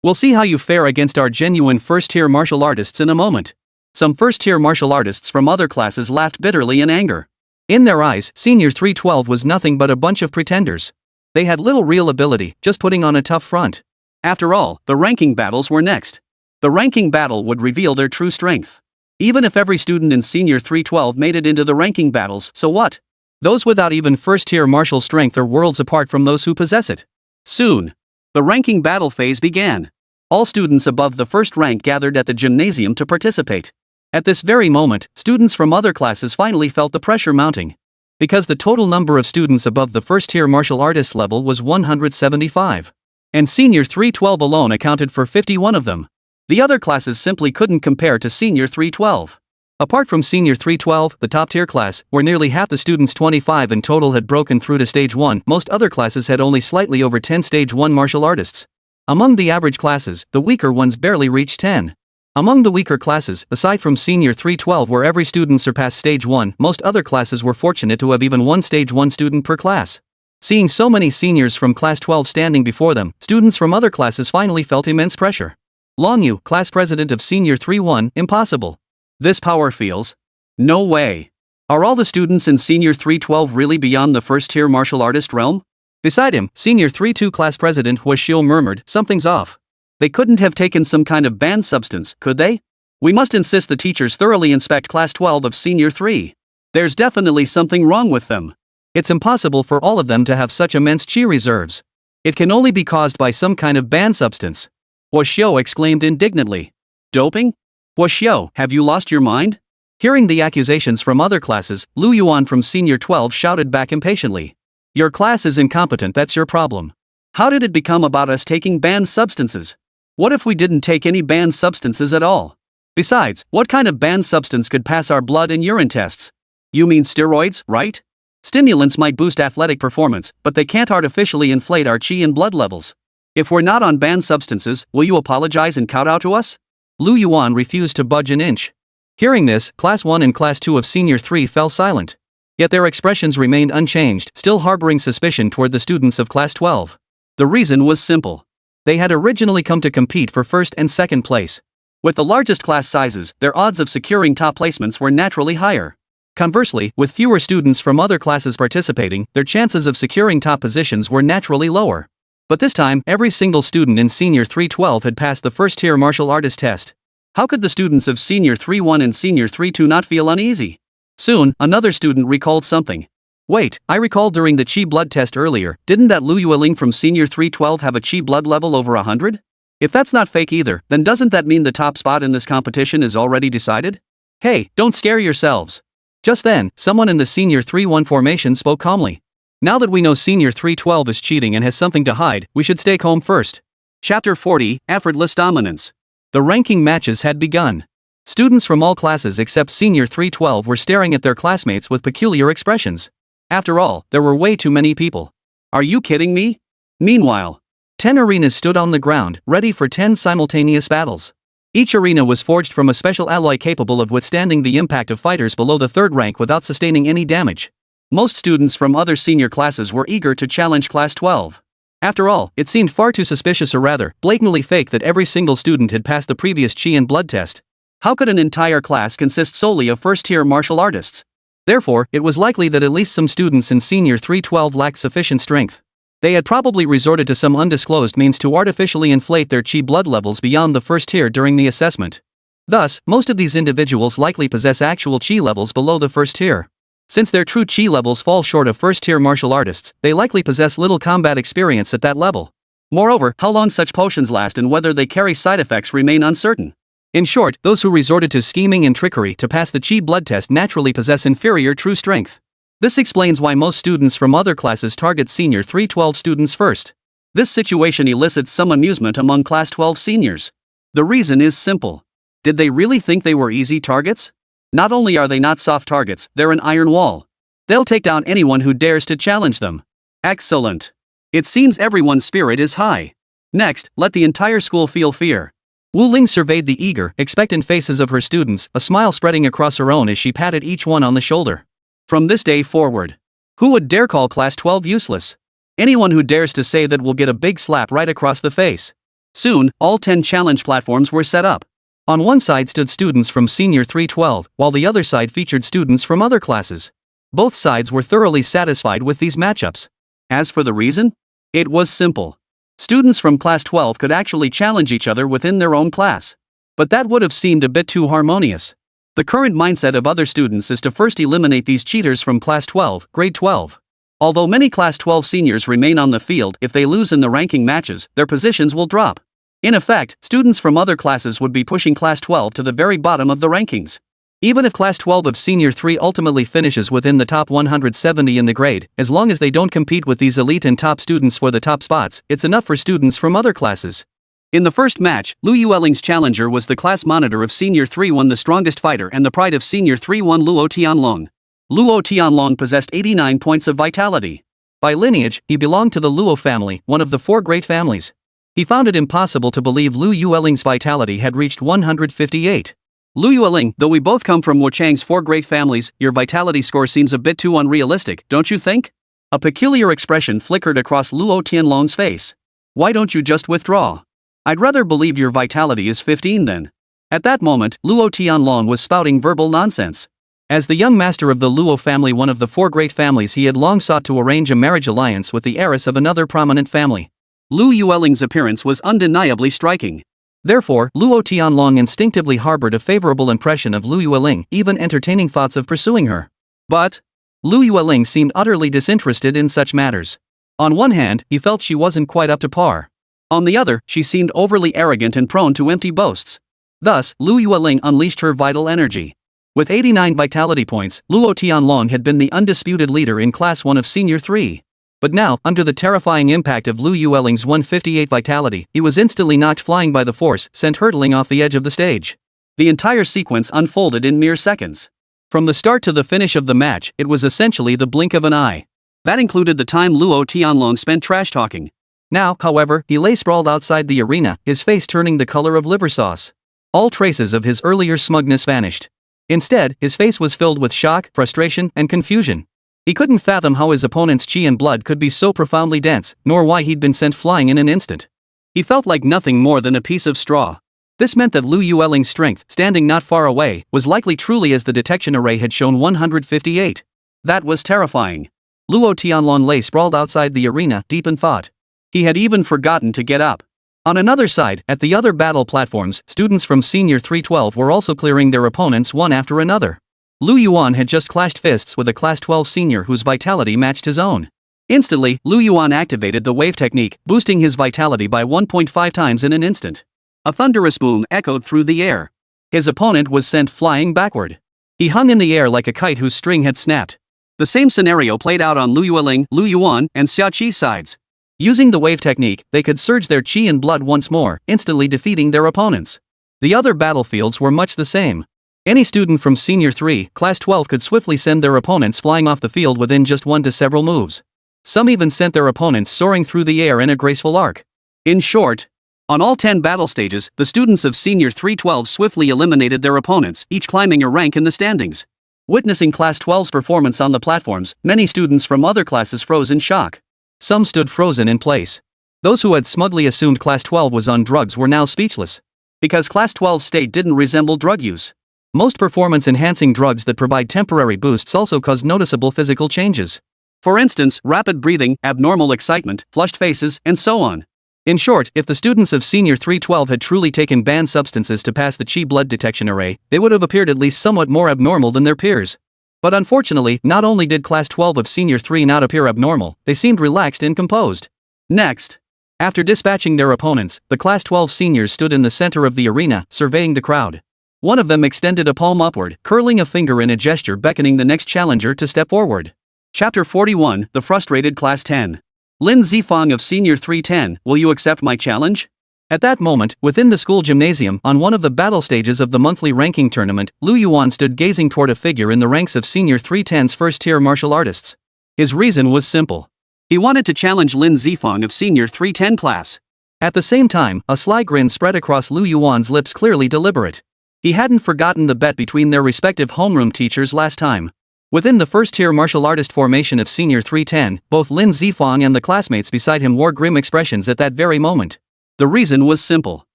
We'll see how you fare against our genuine first-tier martial artists in a moment. Some first-tier martial artists from other classes laughed bitterly in anger. In their eyes, Senior 312 was nothing but a bunch of pretenders. They had little real ability, just putting on a tough front. After all, the ranking battles were next. The ranking battle would reveal their true strength. Even if every student in Senior 312 made it into the ranking battles, so what? Those without even first-tier martial strength are worlds apart from those who possess it. Soon. The ranking battle phase began. All students above the first rank gathered at the gymnasium to participate. At this very moment, students from other classes finally felt the pressure mounting. Because the total number of students above the first-tier martial artist level was 175. And Senior 312 alone accounted for 51 of them. The other classes simply couldn't compare to Senior 312. Apart from Senior 312, the top-tier class, where nearly half the students 25 in total had broken through to Stage 1, most other classes had only slightly over 10 Stage 1 martial artists. Among the average classes, the weaker ones barely reached 10. Among the weaker classes, aside from Senior 312 where every student surpassed Stage 1, most other classes were fortunate to have even one Stage 1 student per class. Seeing so many seniors from Class 12 standing before them, students from other classes finally felt immense pressure. Long Yu, class president of Senior 3-1, impossible. This power feels. No way. Are all the students in Senior 312 really beyond the first-tier martial artist realm? Beside him, Senior 3-2 class president Huashio murmured, something's off. They couldn't have taken some kind of banned substance, could they? We must insist the teachers thoroughly inspect Class 12 of Senior 3. There's definitely something wrong with them. It's impossible for all of them to have such immense chi reserves. It can only be caused by some kind of banned substance. Huashio exclaimed indignantly. Doping? Huashio, have you lost your mind? Hearing the accusations from other classes, Lu Yuan from Senior 12 shouted back impatiently. Your class is incompetent, that's your problem. How did it become about us taking banned substances? What if we didn't take any banned substances at all? Besides, what kind of banned substance could pass our blood and urine tests? You mean steroids, right? Stimulants might boost athletic performance, but they can't artificially inflate our chi and blood levels. If we're not on banned substances, will you apologize and kowtow to us? Lu Yuan refused to budge an inch. Hearing this, Class 1 and Class 2 of Senior 3 fell silent. Yet their expressions remained unchanged, still harboring suspicion toward the students of Class 12. The reason was simple. They had originally come to compete for first and second place. With the largest class sizes, their odds of securing top placements were naturally higher. Conversely, with fewer students from other classes participating, their chances of securing top positions were naturally lower. But this time, every single student in Senior 312 had passed the first-tier martial artist test. How could the students of Senior 3-1 and Senior 3-2 not feel uneasy? Soon, another student recalled something. Wait, I recalled during the Chi blood test earlier, didn't that Lu Yueling from Senior 312 have a Chi blood level over 100? If that's not fake either, then doesn't that mean the top spot in this competition is already decided? Hey, don't scare yourselves. Just then, someone in the Senior 3-1 formation spoke calmly. Now that we know Senior 312 is cheating and has something to hide, we should stay calm first. Chapter 40, Effortless Dominance. The ranking matches had begun. Students from all classes except Senior 312 were staring at their classmates with peculiar expressions. After all, there were way too many people. Are you kidding me? Meanwhile, 10 arenas stood on the ground, ready for 10 simultaneous battles. Each arena was forged from a special alloy capable of withstanding the impact of fighters below the third rank without sustaining any damage. Most students from other senior classes were eager to challenge Class 12. After all, it seemed far too suspicious or rather, blatantly fake that every single student had passed the previous chi and blood test. How could an entire class consist solely of first-tier martial artists? Therefore, it was likely that at least some students in Senior 312 lacked sufficient strength. They had probably resorted to some undisclosed means to artificially inflate their chi blood levels beyond the first tier during the assessment. Thus, most of these individuals likely possess actual chi levels below the first tier. Since their true chi levels fall short of first-tier martial artists, they likely possess little combat experience at that level. Moreover, how long such potions last and whether they carry side effects remain uncertain. In short, those who resorted to scheming and trickery to pass the chi blood test naturally possess inferior true strength. This explains why most students from other classes target Senior 312 students first. This situation elicits some amusement among Class 12 seniors. The reason is simple. Did they really think they were easy targets? Not only are they not soft targets, they're an iron wall. They'll take down anyone who dares to challenge them. Excellent. It seems everyone's spirit is high. Next, let the entire school feel fear. Wu Ling surveyed the eager, expectant faces of her students, a smile spreading across her own as she patted each one on the shoulder. From this day forward, who would dare call Class 12 useless? Anyone who dares to say that will get a big slap right across the face. Soon, all 10 challenge platforms were set up. On one side stood students from Senior 312, while the other side featured students from other classes. Both sides were thoroughly satisfied with these matchups. As for the reason, it was simple. Students from Class 12 could actually challenge each other within their own class. But that would have seemed a bit too harmonious. The current mindset of other students is to first eliminate these cheaters from Class 12, Grade 12. Although many Class 12 seniors remain on the field, if they lose in the ranking matches, their positions will drop. In effect, students from other classes would be pushing Class 12 to the very bottom of the rankings. Even if Class 12 of Senior 3 ultimately finishes within the top 170 in the grade, as long as they don't compete with these elite and top students for the top spots, it's enough for students from other classes. In the first match, Lu Yueling's challenger was the class monitor of Senior 3 won the strongest fighter and the pride of Senior 3 won Luo Tianlong. Luo Tianlong possessed 89 points of vitality. By lineage, he belonged to the Luo family, one of the 4 great families. He found it impossible to believe Lu Yueling's vitality had reached 158. Lu Yueling, though we both come from Wuchang's 4 great families, your vitality score seems a bit too unrealistic, don't you think? A peculiar expression flickered across Luo Tianlong's face. Why don't you just withdraw? I'd rather believe your vitality is 15 then. At that moment, Luo Tianlong was spouting verbal nonsense. As the young master of the Luo family, one of the 4 great families, he had long sought to arrange a marriage alliance with the heiress of another prominent family. Lu Yueling's appearance was undeniably striking. Therefore, Luo Tianlong instinctively harbored a favorable impression of Lu Yueling, even entertaining thoughts of pursuing her. But Lu Yueling seemed utterly disinterested in such matters. On one hand, he felt she wasn't quite up to par. On the other, she seemed overly arrogant and prone to empty boasts. Thus, Lu Yueling unleashed her vital energy. With 89 vitality points, Luo Tianlong had been the undisputed leader in Class 1 of Senior 3. But now, under the terrifying impact of Lu Yueling's 158 vitality, he was instantly knocked flying by the force, sent hurtling off the edge of the stage. The entire sequence unfolded in mere seconds. From the start to the finish of the match, it was essentially the blink of an eye. That included the time Luo Tianlong spent trash-talking. Now, however, he lay sprawled outside the arena, his face turning the color of liver sauce. All traces of his earlier smugness vanished. Instead, his face was filled with shock, frustration, and confusion. He couldn't fathom how his opponent's chi and blood could be so profoundly dense, nor why he'd been sent flying in an instant. He felt like nothing more than a piece of straw. This meant that Lu Yueling's strength, standing not far away, was likely truly as the detection array had shown 158. That was terrifying. Luo Tianlong lay sprawled outside the arena, deep in thought. He had even forgotten to get up. On another side, at the other battle platforms, students from Senior 312 were also clearing their opponents one after another. Lu Yuan had just clashed fists with a Class 12 senior whose vitality matched his own. Instantly, Lu Yuan activated the wave technique, boosting his vitality by 1.5 times in an instant. A thunderous boom echoed through the air. His opponent was sent flying backward. He hung in the air like a kite whose string had snapped. The same scenario played out on Lu Yueling, Lu Yuan, and Xia Qi's sides. Using the wave technique, they could surge their chi and blood once more, instantly defeating their opponents. The other battlefields were much the same. Any student from Senior 3, Class 12 could swiftly send their opponents flying off the field within just 1 to several moves. Some even sent their opponents soaring through the air in a graceful arc. In short, on all 10 battle stages, the students of Senior 312 swiftly eliminated their opponents, each climbing a rank in the standings. Witnessing Class 12's performance on the platforms, many students from other classes froze in shock. Some stood frozen in place. Those who had smugly assumed Class 12 was on drugs were now speechless. Because Class 12's state didn't resemble drug use. Most performance-enhancing drugs that provide temporary boosts also cause noticeable physical changes. For instance, rapid breathing, abnormal excitement, flushed faces, and so on. In short, if the students of Senior 312 had truly taken banned substances to pass the chi blood detection array, they would have appeared at least somewhat more abnormal than their peers. But unfortunately, not only did Class 12 of Senior 3 not appear abnormal, they seemed relaxed and composed. Next, after dispatching their opponents, the Class 12 seniors stood in the center of the arena, surveying the crowd. One of them extended a palm upward, curling a finger in a gesture beckoning the next challenger to step forward. Chapter 41, The Frustrated Class 10. Lin Zifang of Senior 310, will you accept my challenge? At that moment, within the school gymnasium, on one of the battle stages of the monthly ranking tournament, Lu Yuan stood gazing toward a figure in the ranks of Senior 310's first-tier martial artists. His reason was simple. He wanted to challenge Lin Zifang of Senior 310 class. At the same time, a sly grin spread across Lu Yuan's lips, clearly deliberate. He hadn't forgotten the bet between their respective homeroom teachers last time. Within the first-tier martial artist formation of Senior 310, both Lin Zifang and the classmates beside him wore grim expressions at that very moment. The reason was simple.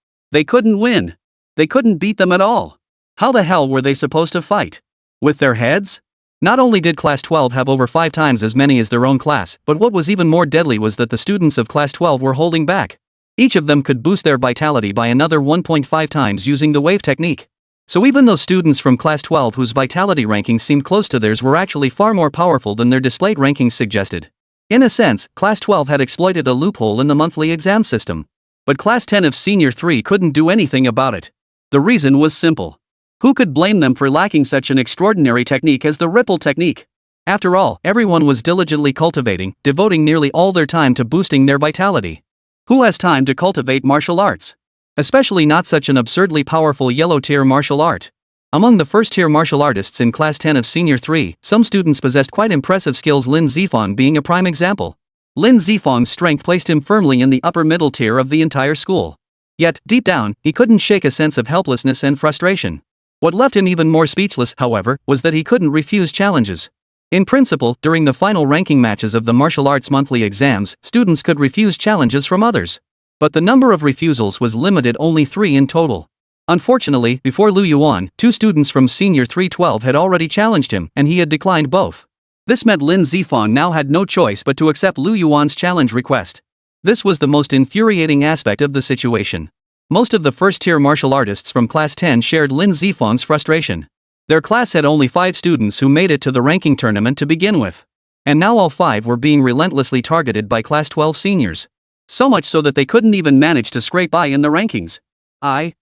They couldn't win. They couldn't beat them at all. How the hell were they supposed to fight? With their heads? Not only did Class 12 have over 5 times as many as their own class, but what was even more deadly was that the students of Class 12 were holding back. Each of them could boost their vitality by another 1.5 times using the wave technique. So even those students from Class 12 whose vitality rankings seemed close to theirs were actually far more powerful than their displayed rankings suggested. In a sense, Class 12 had exploited a loophole in the monthly exam system. But Class 10 of Senior 3 couldn't do anything about it. The reason was simple. Who could blame them for lacking such an extraordinary technique as the ripple technique? After all, everyone was diligently cultivating, devoting nearly all their time to boosting their vitality. Who has time to cultivate martial arts? Especially not such an absurdly powerful yellow-tier martial art. Among the first-tier martial artists in Class 10 of Senior 3, some students possessed quite impressive skills, Lin Zifong being a prime example. Lin Zifong's strength placed him firmly in the upper-middle tier of the entire school. Yet, deep down, he couldn't shake a sense of helplessness and frustration. What left him even more speechless, however, was that he couldn't refuse challenges. In principle, during the final ranking matches of the martial arts monthly exams, students could refuse challenges from others. But the number of refusals was limited, only 3 in total. Unfortunately, before Lu Yuan, 2 students from Senior 312 had already challenged him, and he had declined both. This meant Lin Zifong now had no choice but to accept Lu Yuan's challenge request. This was the most infuriating aspect of the situation. Most of the first-tier martial artists from Class 10 shared Lin Zifong's frustration. Their class had only 5 students who made it to the ranking tournament to begin with. And now all 5 were being relentlessly targeted by Class 12 seniors. So much so that they couldn't even manage to scrape by in the rankings. I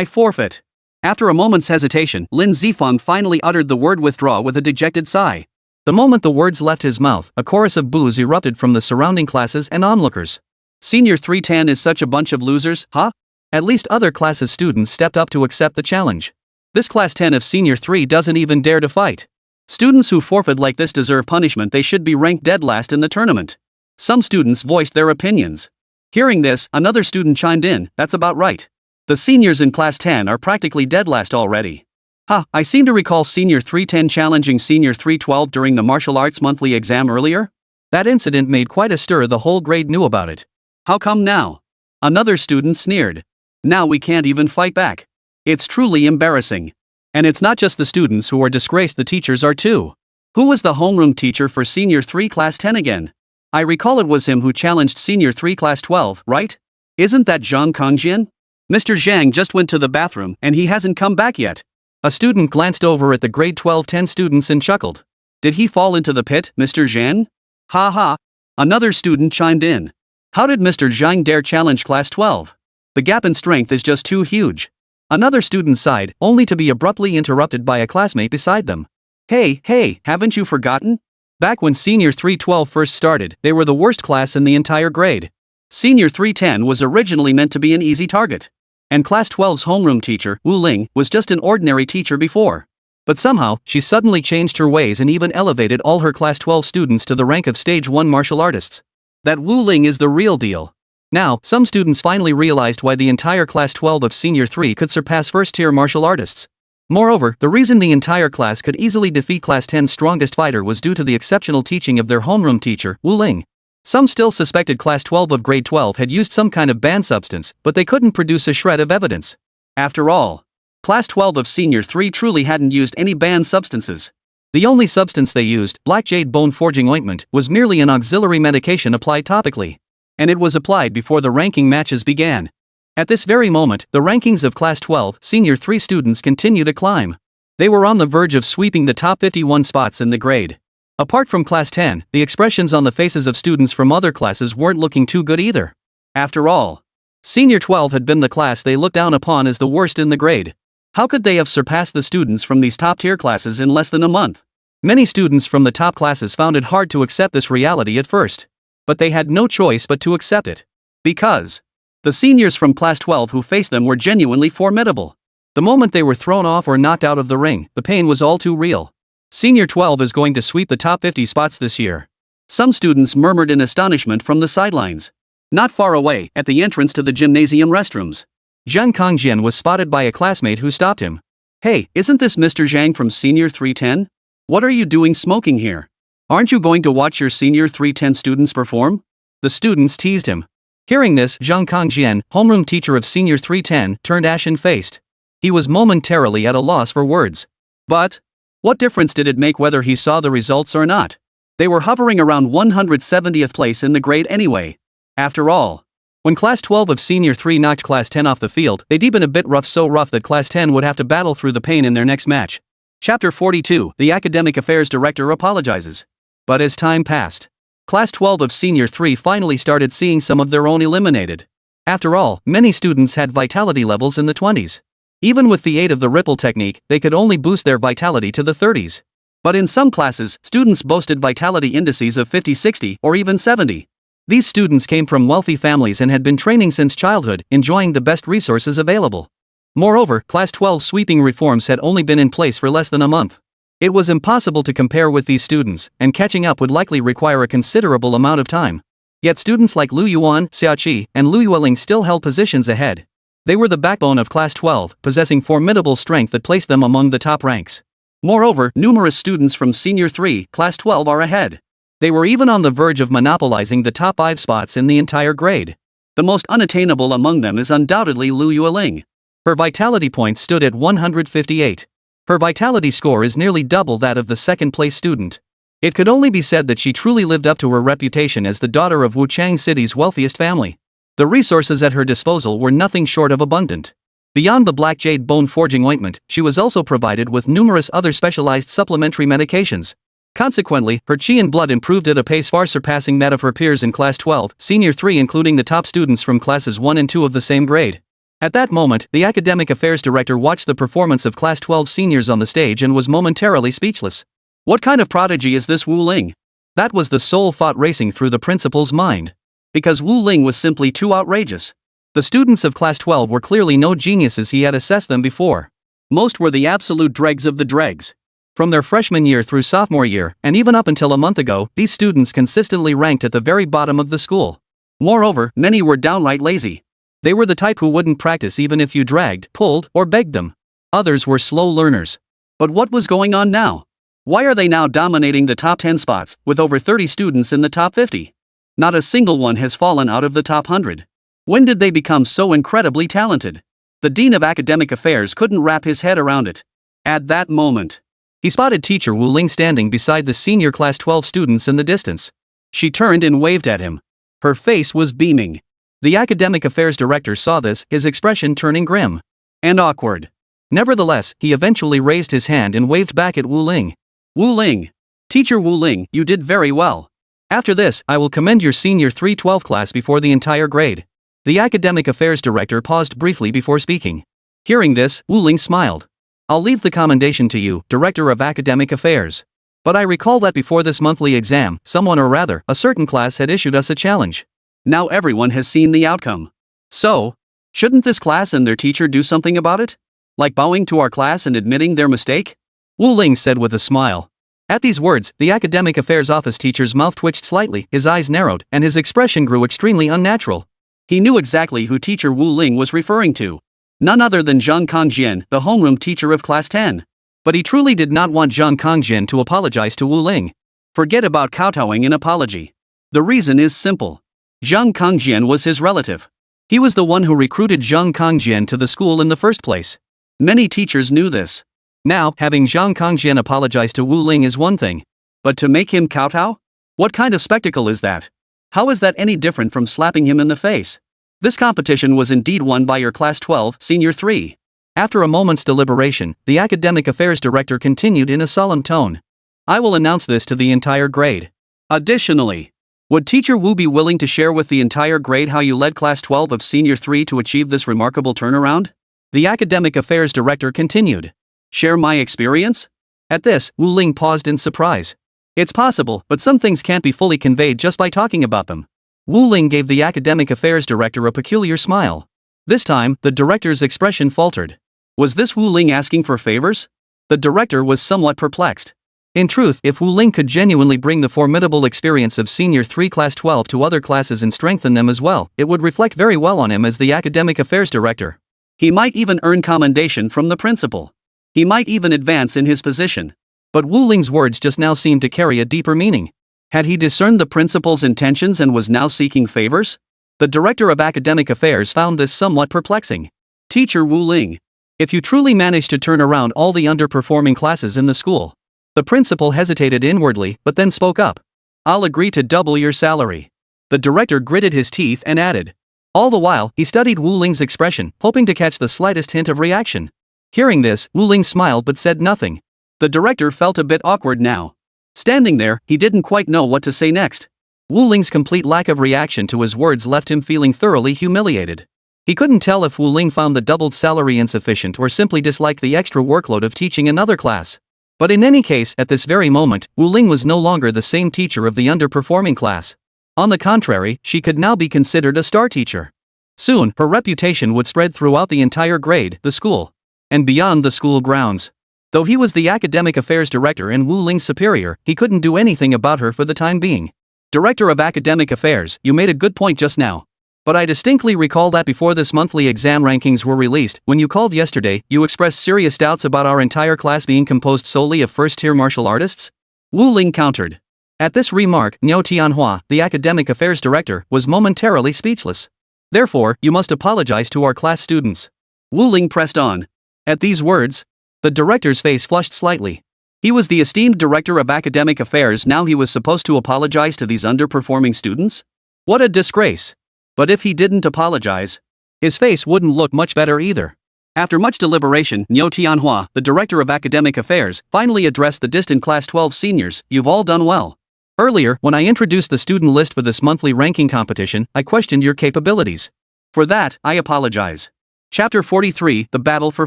forfeit. After a moment's hesitation, Lin Zifong finally uttered the word withdraw with a dejected sigh. The moment the words left his mouth, a chorus of boos erupted from the surrounding classes and onlookers. Senior 310 is such a bunch of losers, huh? At least other classes' students stepped up to accept the challenge. This Class 10 of Senior 3 doesn't even dare to fight. Students who forfeit like this deserve punishment. They should be ranked dead last in the tournament. Some students voiced their opinions. Hearing this, another student chimed in, that's about right. The seniors in Class 10 are practically dead last already. I seem to recall Senior 310 challenging Senior 312 during the martial arts monthly exam earlier. That incident made quite a stir. The whole grade knew about it. How come now? Another student sneered. Now we can't even fight back. It's truly embarrassing. And it's not just the students who are disgraced, the teachers are too. Who was the homeroom teacher for Senior 3 Class 10 again? I recall it was him who challenged Senior 3 Class 12, right? Isn't that Zhang Kongjian? Mr. Zhang just went to the bathroom and he hasn't come back yet. A student glanced over at the grade 12-10 students and chuckled. Did he fall into the pit, Mr. Zhang? Ha ha. Another student chimed in. How did Mr. Zhang dare challenge Class 12? The gap in strength is just too huge. Another student sighed, only to be abruptly interrupted by a classmate beside them. Hey, haven't you forgotten? Back when Senior 312 first started, they were the worst class in the entire grade. Senior 310 was originally meant to be an easy target. And Class 12's homeroom teacher, Wu Ling, was just an ordinary teacher before. But somehow, she suddenly changed her ways and even elevated all her Class 12 students to the rank of Stage 1 martial artists. That Wu Ling is the real deal. Now, some students finally realized why the entire Class 12 of Senior 3 could surpass first-tier martial artists. Moreover, the reason the entire class could easily defeat Class 10's strongest fighter was due to the exceptional teaching of their homeroom teacher, Wu Ling. Some still suspected Class 12 of Grade 12 had used some kind of banned substance, but they couldn't produce a shred of evidence. After all, Class 12 of Senior 3 truly hadn't used any banned substances. The only substance they used, Black Jade Bone Forging Ointment, was merely an auxiliary medication applied topically. And it was applied before the ranking matches began. At this very moment, the rankings of Class 12, Senior 3 students continue to climb. They were on the verge of sweeping the top 51 spots in the grade. Apart from Class 10, the expressions on the faces of students from other classes weren't looking too good either. After all, Senior 12 had been the class they looked down upon as the worst in the grade. How could they have surpassed the students from these top-tier classes in less than a month? Many students from the top classes found it hard to accept this reality at first. But they had no choice but to accept it. Because the seniors from Class 12 who faced them were genuinely formidable. The moment they were thrown off or knocked out of the ring, the pain was all too real. Senior 12 is going to sweep the top 50 spots this year. Some students murmured in astonishment from the sidelines. Not far away, at the entrance to the gymnasium restrooms, Zhang Kongjian was spotted by a classmate who stopped him. Hey, isn't this Mr. Zhang from Senior 310? What are you doing smoking here? Aren't you going to watch your Senior 310 students perform? The students teased him. Hearing this, Zhang Kongjian, homeroom teacher of Senior 310, turned ashen-faced. He was momentarily at a loss for words. But what difference did it make whether he saw the results or not? They were hovering around 170th place in the grade anyway. After all, When Class 12 of Senior 3 knocked Class 10 off the field, they'd been a bit rough, so rough that Class 10 would have to battle through the pain in their next match. Chapter 42, The Academic Affairs Director Apologizes. But as time passed, Class 12 of Senior 3 finally started seeing some of their own eliminated. After all, many students had vitality levels in the 20s. Even with the aid of the ripple technique, they could only boost their vitality to the 30s. But in some classes, students boasted vitality indices of 50, 60, or even 70. These students came from wealthy families and had been training since childhood, enjoying the best resources available. Moreover, Class 12 sweeping reforms had only been in place for less than a month. It was impossible to compare with these students, and catching up would likely require a considerable amount of time. Yet students like Lu Yuan, Xiaoqi, and Lu Yueling still held positions ahead. They were the backbone of Class 12, possessing formidable strength that placed them among the top ranks. Moreover, numerous students from Senior 3, Class 12 are ahead. They were even on the verge of monopolizing the top 5 spots in the entire grade. The most unattainable among them is undoubtedly Lu Yueling. Her vitality points stood at 158. Her vitality score is nearly double that of the second-place student. It could only be said that she truly lived up to her reputation as the daughter of Wuchang City's wealthiest family. The resources at her disposal were nothing short of abundant. Beyond the black jade bone-forging ointment, she was also provided with numerous other specialized supplementary medications. Consequently, her chi and blood improved at a pace far surpassing that of her peers in Class 12, Senior 3, including the top students from Classes 1 and 2 of the same grade. At that moment, the Academic Affairs Director watched the performance of Class 12 seniors on the stage and was momentarily speechless. What kind of prodigy is this Wu Ling? That was the sole thought racing through the principal's mind. Because Wu Ling was simply too outrageous. The students of Class 12 were clearly no geniuses he had assessed them before. Most were the absolute dregs of the dregs. From their freshman year through sophomore year, and even up until a month ago, these students consistently ranked at the very bottom of the school. Moreover, many were downright lazy. They were the type who wouldn't practice even if you dragged, pulled, or begged them. Others were slow learners. But what was going on now? Why are they now dominating the top 10 spots, with over 30 students in the top 50? Not a single one has fallen out of the top 100. When did they become so incredibly talented? The Dean of Academic Affairs couldn't wrap his head around it. At that moment, he spotted Teacher Wu Ling standing beside the senior Class 12 students in the distance. She turned and waved at him. Her face was beaming. The Academic Affairs Director saw this, his expression turning grim and awkward. Nevertheless, he eventually raised his hand and waved back at Wu Ling. Wu Ling. Teacher Wu Ling, you did very well. After this, I will commend your Senior 312 class before the entire grade. The Academic Affairs Director paused briefly before speaking. Hearing this, Wu Ling smiled. I'll leave the commendation to you, Director of Academic Affairs. But I recall that before this monthly exam, someone, or rather, a certain class had issued us a challenge. Now everyone has seen the outcome. So, shouldn't this class and their teacher do something about it? Like bowing to our class and admitting their mistake? Wu Ling said with a smile. At these words, the Academic Affairs Office teacher's mouth twitched slightly, his eyes narrowed, and his expression grew extremely unnatural. He knew exactly who Teacher Wu Ling was referring to. None other than Zhang Kongjian, the homeroom teacher of Class 10. But he truly did not want Zhang Kongjian to apologize to Wu Ling. Forget about kowtowing an apology. The reason is simple. Zhang Kongjian was his relative. He was the one who recruited Zhang Kongjian to the school in the first place. Many teachers knew this. Now, having Zhang Kongjian apologize to Wu Ling is one thing. But to make him kowtow? What kind of spectacle is that? How is that any different from slapping him in the face? This competition was indeed won by your Class 12, Senior 3. After a moment's deliberation, the Academic Affairs Director continued in a solemn tone. I will announce this to the entire grade. Additionally, would Teacher Wu be willing to share with the entire grade how you led Class 12 of Senior 3 to achieve this remarkable turnaround? The Academic Affairs Director continued. Share my experience? At this, Wu Ling paused in surprise. It's possible, but some things can't be fully conveyed just by talking about them. Wu Ling gave the Academic Affairs Director a peculiar smile. This time, the director's expression faltered. Was this Wu Ling asking for favors? The director was somewhat perplexed. In truth, if Wu Ling could genuinely bring the formidable experience of Senior 3 Class 12 to other classes and strengthen them as well, it would reflect very well on him as the Academic Affairs Director. He might even earn commendation from the principal. He might even advance in his position. But Wu Ling's words just now seemed to carry a deeper meaning. Had he discerned the principal's intentions and was now seeking favors? The Director of Academic Affairs found this somewhat perplexing. Teacher Wu Ling. If you truly manage to turn around all the underperforming classes in the school. The principal hesitated inwardly, but then spoke up. I'll agree to double your salary. The director gritted his teeth and added. All the while, he studied Wu Ling's expression, hoping to catch the slightest hint of reaction. Hearing this, Wu Ling smiled but said nothing. The director felt a bit awkward now. Standing there, he didn't quite know what to say next. Wu Ling's complete lack of reaction to his words left him feeling thoroughly humiliated. He couldn't tell if Wu Ling found the doubled salary insufficient or simply disliked the extra workload of teaching another class. But in any case, at this very moment, Wu Ling was no longer the same teacher of the underperforming class. On the contrary, she could now be considered a star teacher. Soon, her reputation would spread throughout the entire grade, the school, and beyond the school grounds. Though he was the academic affairs director and Wu Ling's superior, he couldn't do anything about her for the time being. Director of Academic Affairs, you made a good point just now. But I distinctly recall that before this monthly exam rankings were released, when you called yesterday, you expressed serious doubts about our entire class being composed solely of first-tier martial artists? Wu Ling countered. At this remark, Niu Tianhua, the academic affairs director, was momentarily speechless. Therefore, you must apologize to our class students. Wu Ling pressed on. At these words, the director's face flushed slightly. He was the esteemed director of academic affairs, now he was supposed to apologize to these underperforming students? What a disgrace. But if he didn't apologize, his face wouldn't look much better either. After much deliberation, Niu Tianhua, the director of academic affairs, finally addressed the distant class 12 seniors. You've all done well. Earlier, when I introduced the student list for this monthly ranking competition, I questioned your capabilities. For that, I apologize. Chapter 43, The Battle for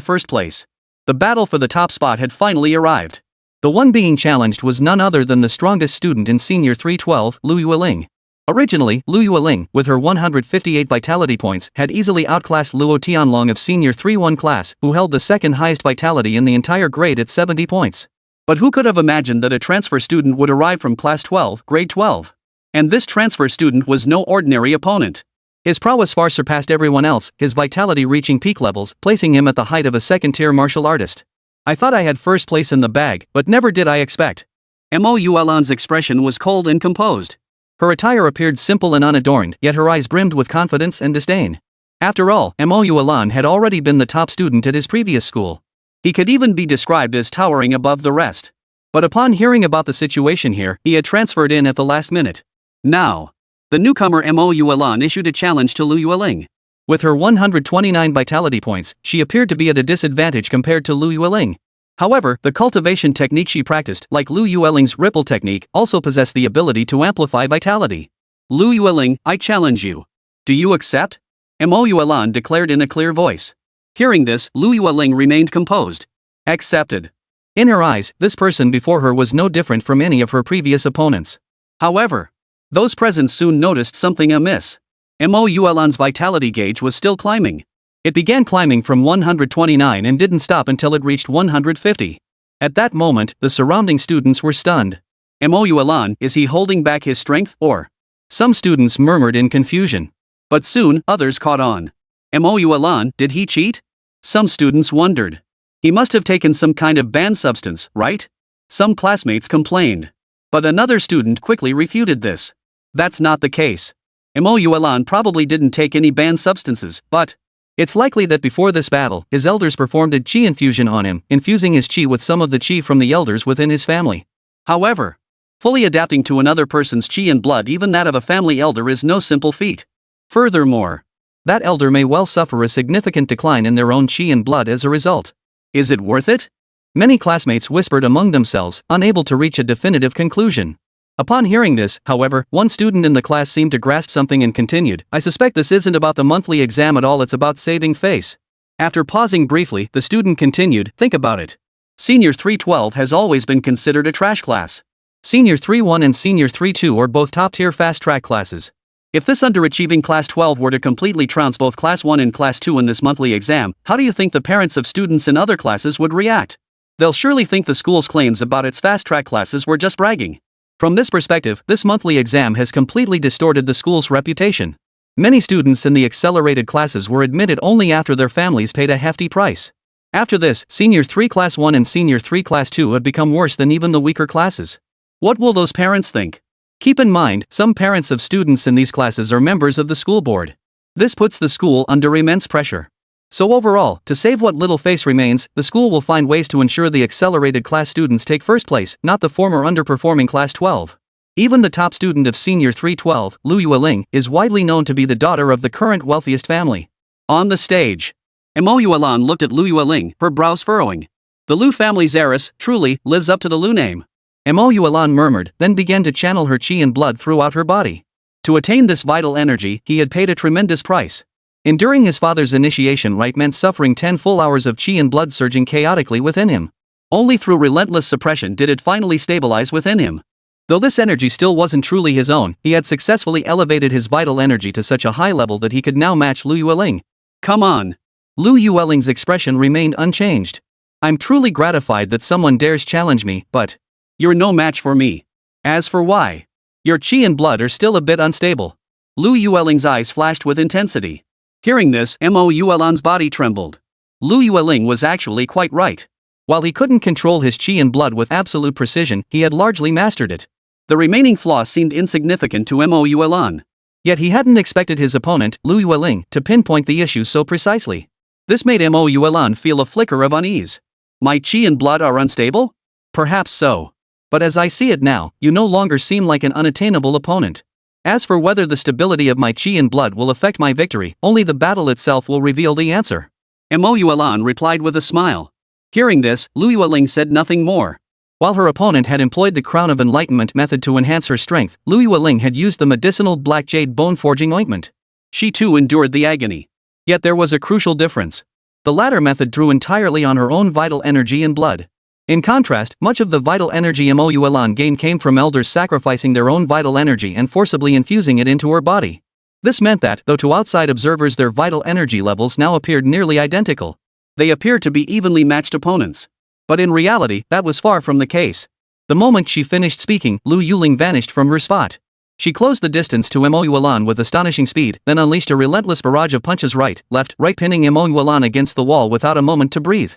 First Place. The battle for the top spot had finally arrived. The one being challenged was none other than the strongest student in Senior 312, Lu Yueling. Originally, Lu Yueling, with her 158 vitality points, had easily outclassed Luo Tianlong of Senior 31 class, who held the second highest vitality in the entire grade at 70 points. But who could have imagined that a transfer student would arrive from class 12, grade 12? And this transfer student was no ordinary opponent. His prowess far surpassed everyone else, his vitality reaching peak levels, placing him at the height of a second-tier martial artist. I thought I had first place in the bag, but never did I expect. Mo Yuelan's expression was cold and composed. Her attire appeared simple and unadorned, yet her eyes brimmed with confidence and disdain. After all, Mo Yuelan had already been the top student at his previous school. He could even be described as towering above the rest. But upon hearing about the situation here, he had transferred in at the last minute. Now, the newcomer Mo Yuelan issued a challenge to Lu Yueling. With her 129 vitality points, she appeared to be at a disadvantage compared to Lu Yueling. However, the cultivation technique she practiced, like Lu Yueling's ripple technique, also possessed the ability to amplify vitality. Lu Yueling, I challenge you. Do you accept? Mo Yuelan declared in a clear voice. Hearing this, Lu Yueling remained composed. Accepted. In her eyes, this person before her was no different from any of her previous opponents. However, those present soon noticed something amiss. Mo Yuelan's vitality gauge was still climbing. It began climbing from 129 and didn't stop until it reached 150. At that moment, the surrounding students were stunned. Mo Yuelan, is he holding back his strength, or? Some students murmured in confusion. But soon, others caught on. Mo Yuelan, did he cheat? Some students wondered. He must have taken some kind of banned substance, right? Some classmates complained. But another student quickly refuted this. That's not the case. Mo Yuelan probably didn't take any banned substances, but it's likely that before this battle, his elders performed a qi infusion on him, infusing his qi with some of the qi from the elders within his family. However, fully adapting to another person's qi and blood, even that of a family elder, is no simple feat. Furthermore, that elder may well suffer a significant decline in their own qi and blood as a result. Is it worth it? Many classmates whispered among themselves, unable to reach a definitive conclusion. Upon hearing this, however, one student in the class seemed to grasp something and continued, I suspect this isn't about the monthly exam at all, it's about saving face. After pausing briefly, the student continued, think about it. Senior 312 has always been considered a trash class. Senior 31 and Senior 32 are both top-tier fast-track classes. If this underachieving Class 12 were to completely trounce both Class 1 and Class 2 in this monthly exam, how do you think the parents of students in other classes would react? They'll surely think the school's claims about its fast-track classes were just bragging. From this perspective, this monthly exam has completely distorted the school's reputation. Many students in the accelerated classes were admitted only after their families paid a hefty price. After this, Senior 3 Class 1 and Senior 3 Class 2 have become worse than even the weaker classes. What will those parents think? Keep in mind, some parents of students in these classes are members of the school board. This puts the school under immense pressure. So overall, to save what little face remains, the school will find ways to ensure the accelerated class students take first place, not the former underperforming Class 12. Even the top student of Senior 312, Lu Yueling, is widely known to be the daughter of the current wealthiest family. On the stage, Mo Yuelan looked at Lu Yueling, her brows furrowing. The Lu family's heiress, truly, lives up to the Lu name. Mo Yuelan murmured, then began to channel her qi and blood throughout her body. To attain this vital energy, he had paid a tremendous price. Enduring his father's initiation rite meant suffering 10 full hours of qi and blood surging chaotically within him. Only through relentless suppression did it finally stabilize within him. Though this energy still wasn't truly his own, he had successfully elevated his vital energy to such a high level that he could now match Lu Yueling. Come on! Lu Yueling's expression remained unchanged. I'm truly gratified that someone dares challenge me, but you're no match for me. As for why? Your qi and blood are still a bit unstable. Lu Yueling's eyes flashed with intensity. Hearing this, Mo Yuelan's body trembled. Lu Yueling was actually quite right. While he couldn't control his qi and blood with absolute precision, he had largely mastered it. The remaining flaws seemed insignificant to Mo Yuelan. Yet he hadn't expected his opponent, Lu Yueling, to pinpoint the issue so precisely. This made Mo Yuelan feel a flicker of unease. My qi and blood are unstable? Perhaps so. But as I see it now, you no longer seem like an unattainable opponent. As for whether the stability of my qi and blood will affect my victory, only the battle itself will reveal the answer. Mo Yuelan replied with a smile. Hearing this, Lu Yueling said nothing more. While her opponent had employed the Crown of Enlightenment method to enhance her strength, Lu Yueling had used the medicinal black jade bone-forging ointment. She too endured the agony. Yet there was a crucial difference. The latter method drew entirely on her own vital energy and blood. In contrast, much of the vital energy Mo Yuelan gained came from elders sacrificing their own vital energy and forcibly infusing it into her body. This meant that, though to outside observers their vital energy levels now appeared nearly identical, they appeared to be evenly matched opponents. But in reality, that was far from the case. The moment she finished speaking, Lu Yueling vanished from her spot. She closed the distance to Mo Yuelan with astonishing speed, then unleashed a relentless barrage of punches right, left, pinning Mo Yuelan against the wall without a moment to breathe.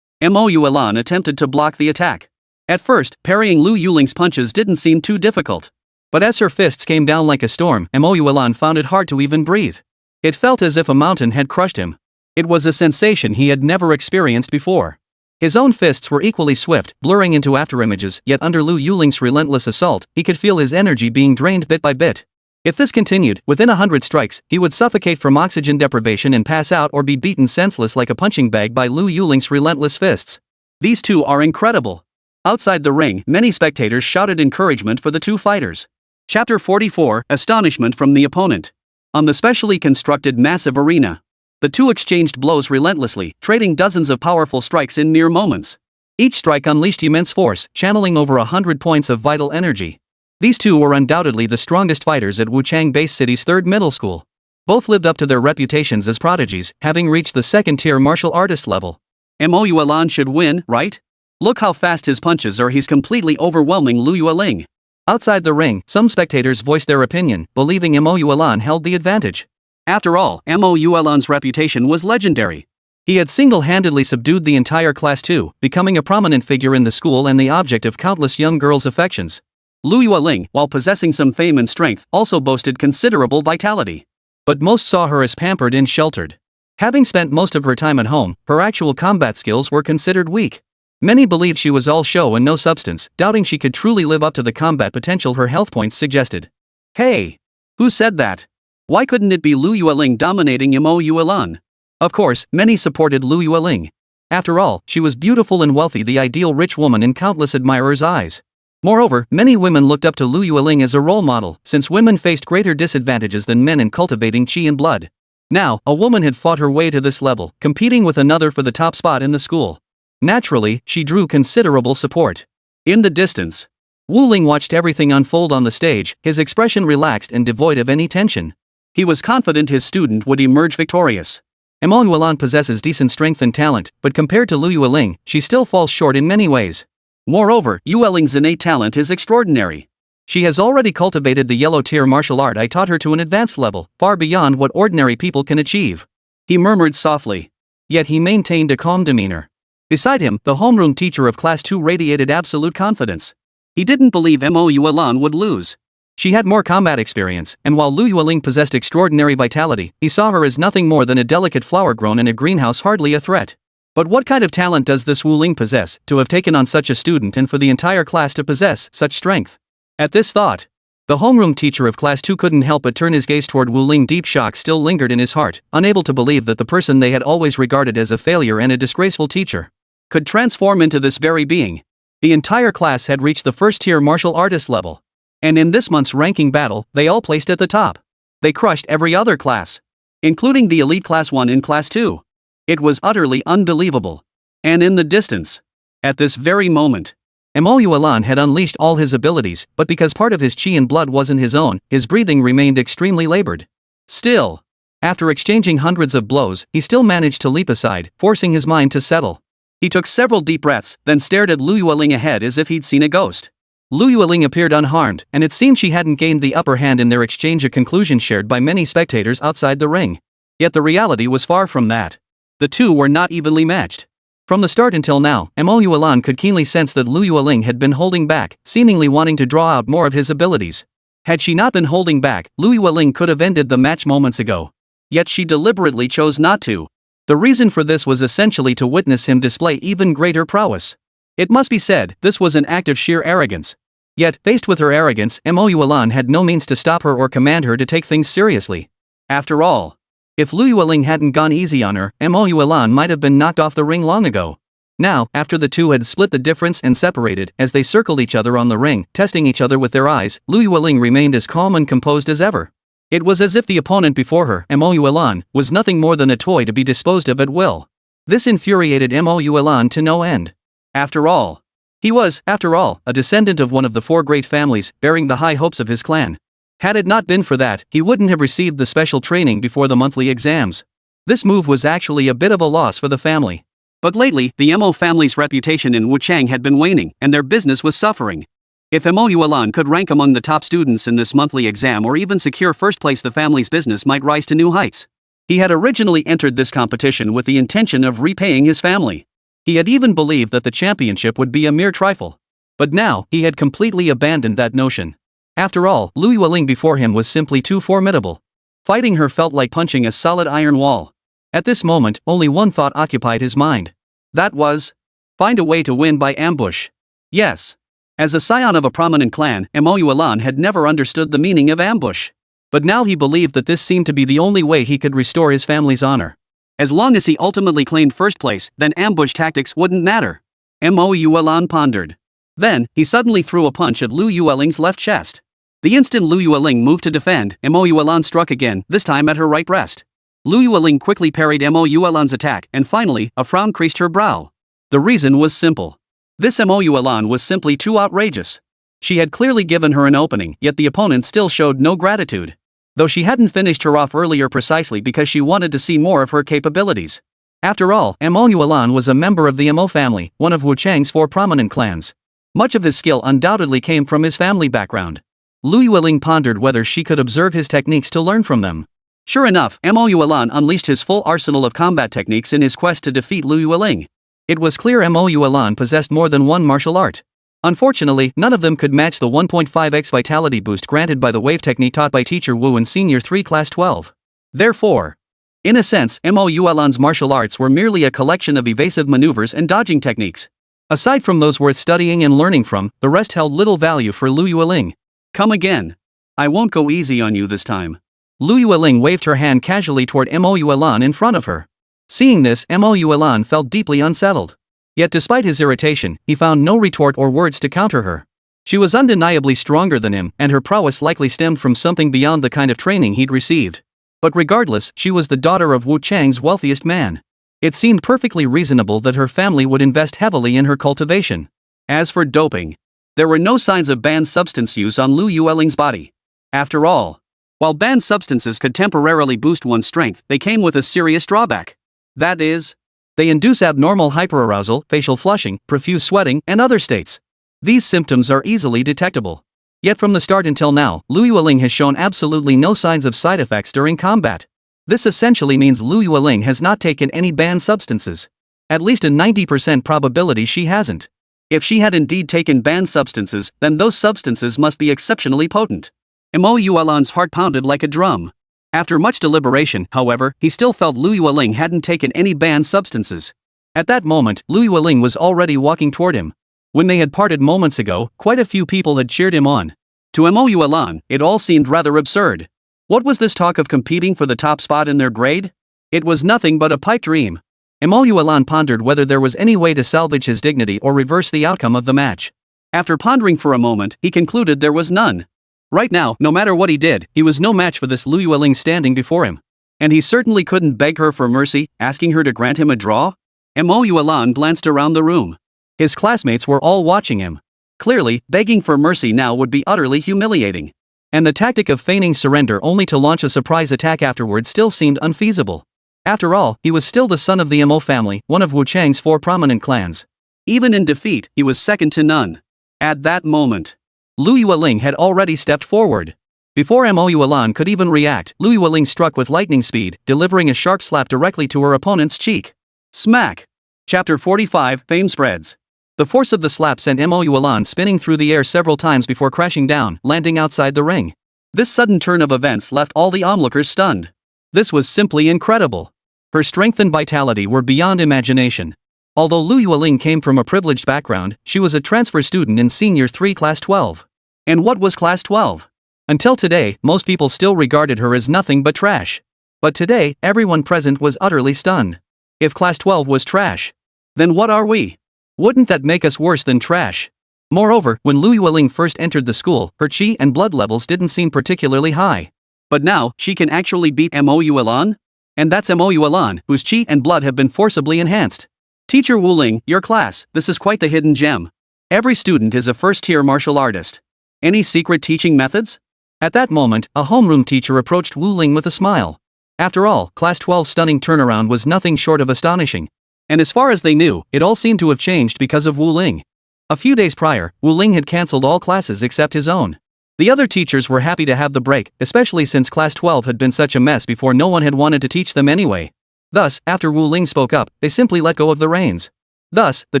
Mo Yuelan attempted to block the attack. At first, parrying Lu Yuling's punches didn't seem too difficult. But as her fists came down like a storm, Mo Yuelan found it hard to even breathe. It felt as if a mountain had crushed him. It was a sensation he had never experienced before. His own fists were equally swift, blurring into afterimages, yet under Lu Yuling's relentless assault, he could feel his energy being drained bit by bit. If this continued, within 100 strikes, he would suffocate from oxygen deprivation and pass out or be beaten senseless like a punching bag by Lu Yuling's relentless fists. These two are incredible. Outside the ring, many spectators shouted encouragement for the two fighters. Chapter 44, Astonishment from the Opponent. On the specially constructed massive arena, the two exchanged blows relentlessly, trading dozens of powerful strikes in mere moments. Each strike unleashed immense force, channeling over 100 points of vital energy. These two were undoubtedly the strongest fighters at Wuchang Base City's 3rd middle school. Both lived up to their reputations as prodigies, having reached the 2nd-tier martial artist level. Mo Yuelan should win, right? Look how fast his punches are, he's completely overwhelming Lu Yueling. Outside the ring, some spectators voiced their opinion, believing Mo Yuelan held the advantage. After all, Mo Yuelan's reputation was legendary. He had single-handedly subdued the entire Class 2, becoming a prominent figure in the school and the object of countless young girls' affections. Lu Yueling, while possessing some fame and strength, also boasted considerable vitality. But most saw her as pampered and sheltered. Having spent most of her time at home, her actual combat skills were considered weak. Many believed she was all show and no substance, doubting she could truly live up to the combat potential her health points suggested. Hey! Who said that? Why couldn't it be Lu Yueling dominating Mo Yuelan? Of course, many supported Lu Yueling. After all, she was beautiful and wealthy, the ideal rich woman in countless admirers' eyes. Moreover, many women looked up to Lu Yueling as a role model, since women faced greater disadvantages than men in cultivating qi and blood. Now, a woman had fought her way to this level, competing with another for the top spot in the school. Naturally, she drew considerable support. In the distance, Wu Ling watched everything unfold on the stage, his expression relaxed and devoid of any tension. He was confident his student would emerge victorious. Mo Yuelan possesses decent strength and talent, but compared to Lu Yueling, she still falls short in many ways. Moreover, Yueling's innate talent is extraordinary. She has already cultivated the yellow-tier martial art I taught her to an advanced level, far beyond what ordinary people can achieve. He murmured softly. Yet he maintained a calm demeanor. Beside him, the homeroom teacher of Class 2 radiated absolute confidence. He didn't believe Mo Yuelan would lose. She had more combat experience, and while Lu Yueling possessed extraordinary vitality, he saw her as nothing more than a delicate flower grown in a greenhouse, hardly a threat. But what kind of talent does this Wu Ling possess, to have taken on such a student and for the entire class to possess such strength? At this thought, The homeroom teacher of class 2 couldn't help but turn his gaze toward Wu Ling. Deep shock still lingered in his heart, unable to believe that the person they had always regarded as a failure and a disgraceful teacher could transform into this very being. The entire class had reached the first-tier martial artist level. And in this month's ranking battle, they all placed at the top. They crushed every other class, including the elite class 1 in class 2. It was utterly unbelievable. And in the distance, at this very moment, Mo Yuelan had unleashed all his abilities, but because part of his chi and blood wasn't his own, his breathing remained extremely labored. Still, after exchanging hundreds of blows, he still managed to leap aside, forcing his mind to settle. He took several deep breaths, then stared at Lu Yueling ahead as if he'd seen a ghost. Lu Yueling appeared unharmed, and it seemed she hadn't gained the upper hand in their exchange, a conclusion shared by many spectators outside the ring. Yet the reality was far from that. The two were not evenly matched. From the start until now, Mo Yuelan could keenly sense that Lu Yueling had been holding back, seemingly wanting to draw out more of his abilities. Had she not been holding back, Lu Yueling could have ended the match moments ago. Yet she deliberately chose not to. The reason for this was essentially to witness him display even greater prowess. It must be said, this was an act of sheer arrogance. Yet, faced with her arrogance, Mo Yuelan had no means to stop her or command her to take things seriously. After all, if Lu Yueling hadn't gone easy on her, Mo Yuelan might have been knocked off the ring long ago. Now, after the two had split the difference and separated, as they circled each other on the ring, testing each other with their eyes, Lu Yueling remained as calm and composed as ever. It was as if the opponent before her, Mo Yuelan, was nothing more than a toy to be disposed of at will. This infuriated Mo Yuelan to no end. After all, he was, a descendant of one of the 4 great families, bearing the high hopes of his clan. Had it not been for that, he wouldn't have received the special training before the monthly exams. This move was actually a bit of a loss for the family. But lately, the Mo family's reputation in Wuchang had been waning, and their business was suffering. If Mo Yuelan could rank among the top students in this monthly exam or even secure first place, the family's business might rise to new heights. He had originally entered this competition with the intention of repaying his family. He had even believed that the championship would be a mere trifle. But now, he had completely abandoned that notion. After all, Lu Yueling before him was simply too formidable. Fighting her felt like punching a solid iron wall. At this moment, only one thought occupied his mind. That was, find a way to win by ambush. Yes. As a scion of a prominent clan, Mo Yuelan had never understood the meaning of ambush. But now he believed that this seemed to be the only way he could restore his family's honor. As long as he ultimately claimed first place, then ambush tactics wouldn't matter. Mo Yuelan pondered. Then, he suddenly threw a punch at Lu Yueling's left chest. The instant Lu Yueling moved to defend, Mo Yuelan struck again, this time at her right breast. Lu Yueling quickly parried Mo Yuelan's attack, and finally, a frown creased her brow. The reason was simple. This Mo Yuelan was simply too outrageous. She had clearly given her an opening, yet the opponent still showed no gratitude. Though she hadn't finished her off earlier precisely because she wanted to see more of her capabilities. After all, Mo Yuelan was a member of the Mo family, one of Wuchang's 4 prominent clans. Much of his skill undoubtedly came from his family background. Lu Yueling pondered whether she could observe his techniques to learn from them. Sure enough, Mo Yuelan unleashed his full arsenal of combat techniques in his quest to defeat Lu Yueling. It was clear Mo Yuelan possessed more than one martial art. Unfortunately, none of them could match the 1.5x vitality boost granted by the wave technique taught by Teacher Wu in Senior 3 Class 12. Therefore, in a sense, Mo Yuelan's martial arts were merely a collection of evasive maneuvers and dodging techniques. Aside from those worth studying and learning from, the rest held little value for Lu Yueling. Come again. I won't go easy on you this time. Lu Yueling waved her hand casually toward Mo Yuelan in front of her. Seeing this, Mo Yuelan felt deeply unsettled. Yet despite his irritation, he found no retort or words to counter her. She was undeniably stronger than him, and her prowess likely stemmed from something beyond the kind of training he'd received. But regardless, she was the daughter of Wuchang's wealthiest man. It seemed perfectly reasonable that her family would invest heavily in her cultivation. As for doping, there were no signs of banned substance use on Lu Yueling's body. After all, while banned substances could temporarily boost one's strength, they came with a serious drawback. That is, they induce abnormal hyperarousal, facial flushing, profuse sweating, and other states. These symptoms are easily detectable. Yet from the start until now, Lu Yueling has shown absolutely no signs of side effects during combat. This essentially means Lu Yueling has not taken any banned substances. At least a 90% probability she hasn't. If she had indeed taken banned substances, then those substances must be exceptionally potent. Mo Yuelan's heart pounded like a drum. After much deliberation, however, he still felt Lu Yueling hadn't taken any banned substances. At that moment, Lu Yueling was already walking toward him. When they had parted moments ago, quite a few people had cheered him on. To Mo Yuelan, it all seemed rather absurd. What was this talk of competing for the top spot in their grade? It was nothing but a pipe dream. Mo Yuelan pondered whether there was any way to salvage his dignity or reverse the outcome of the match. After pondering for a moment, he concluded there was none. Right now, no matter what he did, he was no match for this Lu Yueling standing before him. And he certainly couldn't beg her for mercy, asking her to grant him a draw. Mo Yuelan glanced around the room. His classmates were all watching him. Clearly, begging for mercy now would be utterly humiliating. And the tactic of feigning surrender only to launch a surprise attack afterward still seemed unfeasible. After all, he was still the son of the Mo family, one of Wu Chang's 4 prominent clans. Even in defeat, he was second to none. At that moment, Lu Yueling had already stepped forward. Before Mo Yuelan could even react, Lu Yueling struck with lightning speed, delivering a sharp slap directly to her opponent's cheek. Smack! Chapter 45, Fame Spreads. The force of the slap sent Mo Yuelan spinning through the air several times before crashing down, landing outside the ring. This sudden turn of events left all the onlookers stunned. This was simply incredible. Her strength and vitality were beyond imagination. Although Lu Yueling came from a privileged background, she was a transfer student in Senior 3 Class 12. And what was Class 12? Until today, most people still regarded her as nothing but trash. But today, everyone present was utterly stunned. If Class 12 was trash, then what are we? Wouldn't that make us worse than trash? Moreover, when Lu Yueling first entered the school, her qi and blood levels didn't seem particularly high. But now, she can actually beat Mo Yuelan? And that's Mo Yuelan, whose qi and blood have been forcibly enhanced. Teacher Wu Ling, your class, this is quite the hidden gem. Every student is a first-tier martial artist. Any secret teaching methods? At that moment, a homeroom teacher approached Wu Ling with a smile. After all, Class 12's stunning turnaround was nothing short of astonishing. And as far as they knew, it all seemed to have changed because of Wu Ling. A few days prior, Wu Ling had cancelled all classes except his own. The other teachers were happy to have the break, especially since Class 12 had been such a mess before no one had wanted to teach them anyway. Thus, after Wu Ling spoke up, they simply let go of the reins. Thus, the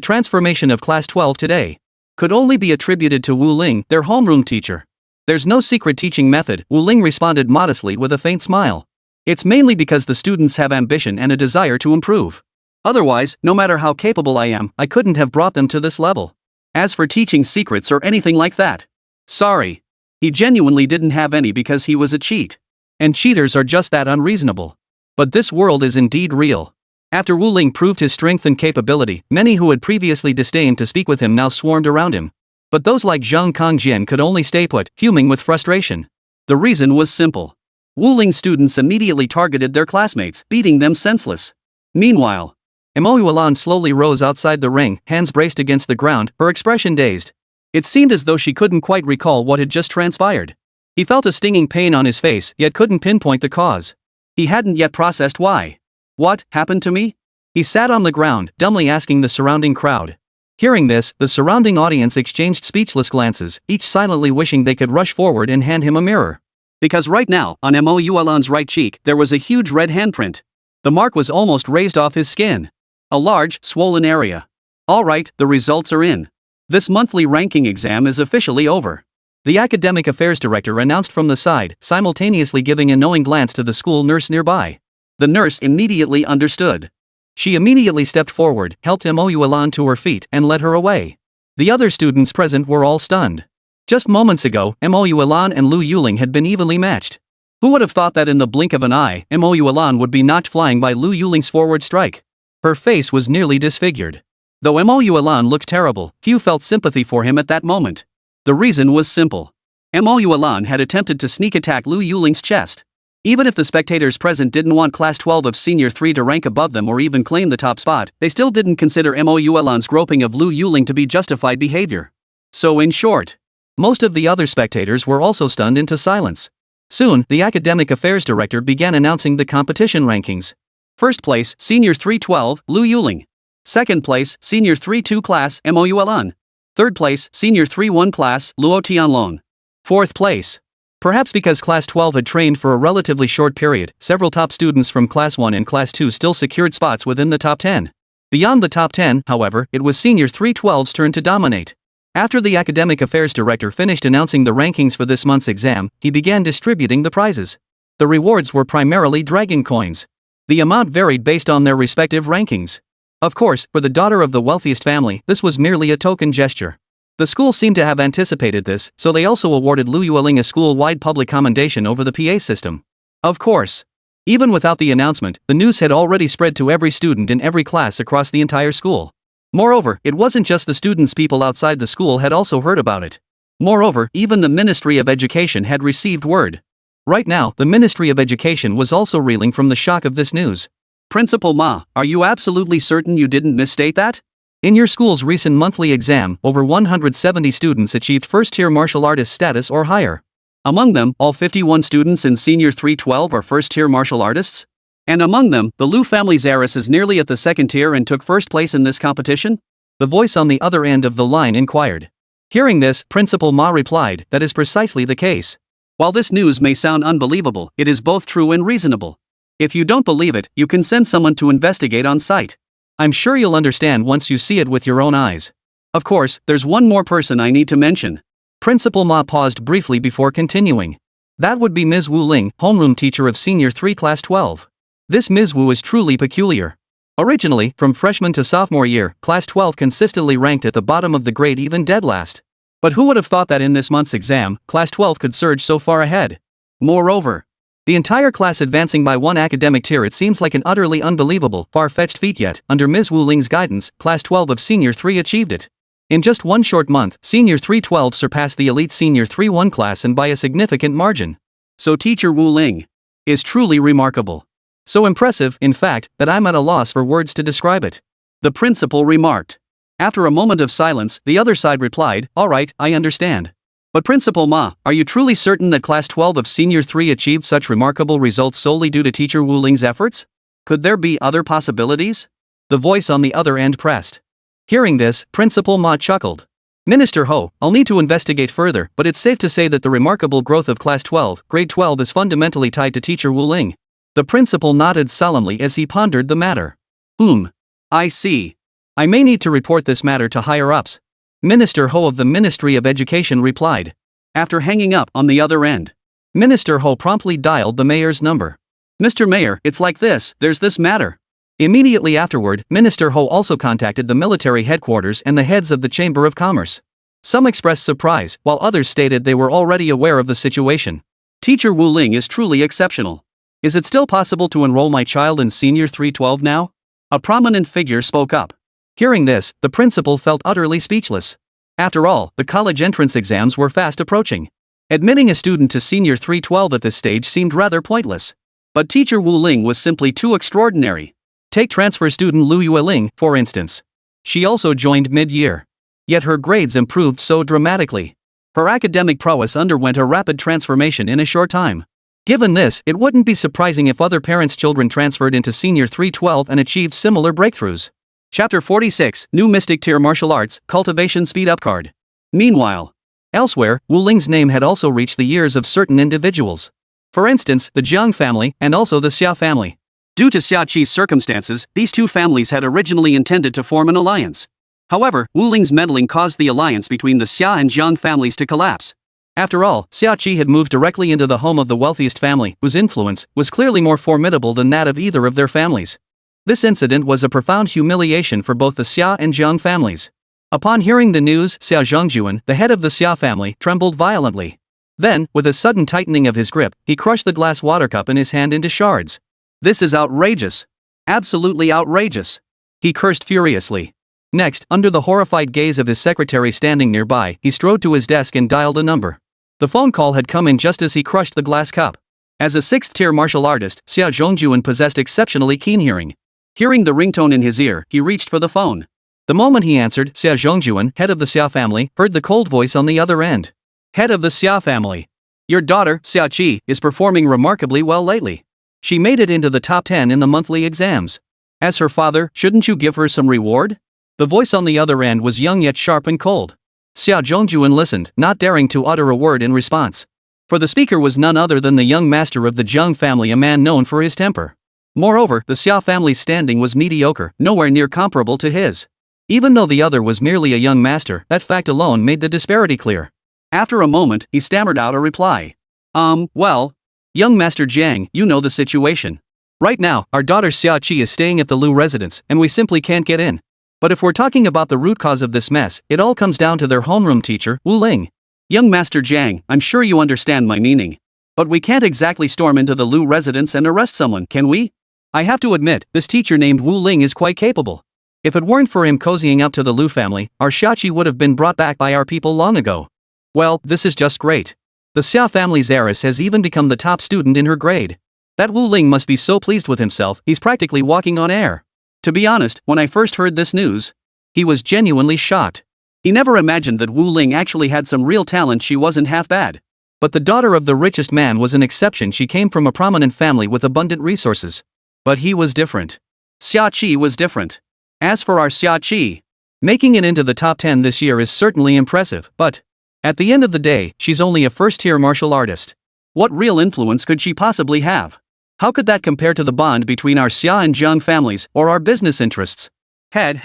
transformation of Class 12 today could only be attributed to Wu Ling, their homeroom teacher. There's no secret teaching method, Wu Ling responded modestly with a faint smile. It's mainly because the students have ambition and a desire to improve. Otherwise, no matter how capable I am, I couldn't have brought them to this level. As for teaching secrets or anything like that, sorry. He genuinely didn't have any because he was a cheat. And cheaters are just that unreasonable. But this world is indeed real. After Wu Ling proved his strength and capability, many who had previously disdained to speak with him now swarmed around him. But those like Zhang Kongjian could only stay put, fuming with frustration. The reason was simple. Wu Ling's students immediately targeted their classmates, beating them senseless. Meanwhile, Mo Yuelan slowly rose outside the ring, hands braced against the ground, her expression dazed. It seemed as though she couldn't quite recall what had just transpired. He felt a stinging pain on his face, yet couldn't pinpoint the cause. He hadn't yet processed why. What happened to me? He sat on the ground, dumbly asking the surrounding crowd. Hearing this, the surrounding audience exchanged speechless glances, each silently wishing they could rush forward and hand him a mirror. Because right now, on Mo Yuelan's right cheek, there was a huge red handprint. The mark was almost raised off his skin. A large, swollen area. Alright, the results are in. This monthly ranking exam is officially over. The academic affairs director announced from the side, simultaneously giving a knowing glance to the school nurse nearby. The nurse immediately understood. She immediately stepped forward, helped Mo Yuelan to her feet, and led her away. The other students present were all stunned. Just moments ago, Mo Yuelan and Lu Yueling had been evenly matched. Who would have thought that in the blink of an eye, Mo Yuelan would be knocked flying by Lu Yuling's forward strike? Her face was nearly disfigured. Though Mo Yuelan looked terrible, few felt sympathy for him at that moment. The reason was simple. Mo Yuelan had attempted to sneak attack Lu Yuling's chest. Even if the spectators present didn't want Class 12 of Senior 3 to rank above them or even claim the top spot, they still didn't consider Mo Yuelan's groping of Lu Yuling to be justified behavior. So in short, most of the other spectators were also stunned into silence. Soon, the academic affairs director began announcing the competition rankings. First place, Senior 312, Lu Yuling. Second place, Senior 3-2 class, Mo Yuelan. Third place, Senior 3-1 class, Luo Tianlong. Fourth place. Perhaps because Class 12 had trained for a relatively short period, several top students from Class 1 and Class 2 still secured spots within the top 10. Beyond the top 10, however, it was Senior 312's turn to dominate. After the academic affairs director finished announcing the rankings for this month's exam, he began distributing the prizes. The rewards were primarily dragon coins. The amount varied based on their respective rankings. Of course, for the daughter of the wealthiest family, this was merely a token gesture. The school seemed to have anticipated this, so they also awarded Lu Yueling a school-wide public commendation over the PA system. Of course. Even without the announcement, the news had already spread to every student in every class across the entire school. Moreover, it wasn't just the students, people outside the school had also heard about it. Moreover, even the Ministry of Education had received word. Right now, the Ministry of Education was also reeling from the shock of this news. Principal Ma, are you absolutely certain you didn't misstate that? In your school's recent monthly exam, over 170 students achieved first-tier martial artist status or higher. Among them, all 51 students in Senior 312 are first-tier martial artists? And among them, the Lu family's heiress is nearly at the second tier and took first place in this competition? The voice on the other end of the line inquired. Hearing this, Principal Ma replied, that is precisely the case. While this news may sound unbelievable, it is both true and reasonable. If you don't believe it, you can send someone to investigate on site. I'm sure you'll understand once you see it with your own eyes. Of course, there's one more person I need to mention. Principal Ma paused briefly before continuing. That would be Ms. Wu Ling, homeroom teacher of Senior 3 Class 12. This Ms. Wu is truly peculiar. Originally, from freshman to sophomore year, Class 12 consistently ranked at the bottom of the grade, even dead last. But who would have thought that in this month's exam, Class 12 could surge so far ahead? Moreover, the entire class advancing by one academic tier. It seems like an utterly unbelievable, far-fetched feat, yet, under Ms. Wu Ling's guidance, Class 12 of Senior 3 achieved it. In just one short month, Senior 312 surpassed the elite Senior 3-1 class, and by a significant margin. So Teacher Wu Ling is truly remarkable. So impressive, in fact, that I'm at a loss for words to describe it. The principal remarked. After a moment of silence, the other side replied, all right, I understand. But Principal Ma, are you truly certain that Class 12 of Senior 3 achieved such remarkable results solely due to Teacher Wu Ling's efforts? Could there be other possibilities? The voice on the other end pressed. Hearing this, Principal Ma chuckled. Minister Ho, I'll need to investigate further, but it's safe to say that the remarkable growth of Class 12, Grade 12 is fundamentally tied to Teacher Wu Ling. The principal nodded solemnly as he pondered the matter. I see. I may need to report this matter to higher-ups. Minister Ho of the Ministry of Education replied. After hanging up on the other end, Minister Ho promptly dialed the mayor's number. Mr. Mayor, it's like this, there's this matter. Immediately afterward, Minister Ho also contacted the military headquarters and the heads of the Chamber of Commerce. Some expressed surprise, while others stated they were already aware of the situation. Teacher Wu Ling is truly exceptional. Is it still possible to enroll my child in Senior 312 now? A prominent figure spoke up. Hearing this, the principal felt utterly speechless. After all, the college entrance exams were fast approaching. Admitting a student to Senior 312 at this stage seemed rather pointless. But Teacher Wu Ling was simply too extraordinary. Take transfer student Lu Yueling, for instance. She also joined mid-year. Yet her grades improved so dramatically. Her academic prowess underwent a rapid transformation in a short time. Given this, it wouldn't be surprising if other parents' children transferred into Senior 312 and achieved similar breakthroughs. Chapter 46, New Mystic Tier Martial Arts, Cultivation Speed Up Card. Meanwhile, elsewhere, Wu Ling's name had also reached the ears of certain individuals. For instance, the Jiang family, and also the Xia family. Due to Xia Qi's circumstances, these two families had originally intended to form an alliance. However, Wu Ling's meddling caused the alliance between the Xia and Jiang families to collapse. After all, Xia Qi had moved directly into the home of the wealthiest family, whose influence was clearly more formidable than that of either of their families. This incident was a profound humiliation for both the Xia and Jiang families. Upon hearing the news, Xia Zhongjuan, the head of the Xia family, trembled violently. Then, with a sudden tightening of his grip, he crushed the glass water cup in his hand into shards. This is outrageous. Absolutely outrageous. He cursed furiously. Next, under the horrified gaze of his secretary standing nearby, he strode to his desk and dialed a number. The phone call had come in just as he crushed the glass cup. As a 6th-tier martial artist, Xia Zhongjuan possessed exceptionally keen hearing. Hearing the ringtone in his ear, he reached for the phone. The moment he answered, Xia Zhongjuan, head of the Xia family, heard the cold voice on the other end. Head of the Xia family. Your daughter, Xia Qi, is performing remarkably well lately. She made it into the top 10 in the monthly exams. As her father, shouldn't you give her some reward? The voice on the other end was young yet sharp and cold. Xia Zhongjuan listened, not daring to utter a word in response. For the speaker was none other than the young master of the Jiang family, a man known for his temper. Moreover, the Xia family's standing was mediocre, nowhere near comparable to his. Even though the other was merely a young master, that fact alone made the disparity clear. After a moment, he stammered out a reply. Well, young Master Jiang, you know the situation. Right now, our daughter Xia Qi is staying at the Lu residence, and we simply can't get in. But if we're talking about the root cause of this mess, it all comes down to their homeroom teacher, Wu Ling. Young Master Jiang, I'm sure you understand my meaning. But we can't exactly storm into the Lu residence and arrest someone, can we? I have to admit, this teacher named Wu Ling is quite capable. If it weren't for him cozying up to the Lu family, our Xiaoqi would have been brought back by our people long ago. Well, this is just great. The Xia family's heiress has even become the top student in her grade. That Wu Ling must be so pleased with himself, he's practically walking on air. To be honest, when I first heard this news, he was genuinely shocked. He never imagined that Wu Ling actually had some real talent. She wasn't half bad. But the daughter of the richest man was an exception. She came from a prominent family with abundant resources. But he was different. Xiaoqi was different. As for our Xiaoqi, making it into the top 10 this year is certainly impressive, but at the end of the day, she's only a first-tier martial artist. What real influence could she possibly have? How could that compare to the bond between our Xia and Jiang families, or our business interests? Head?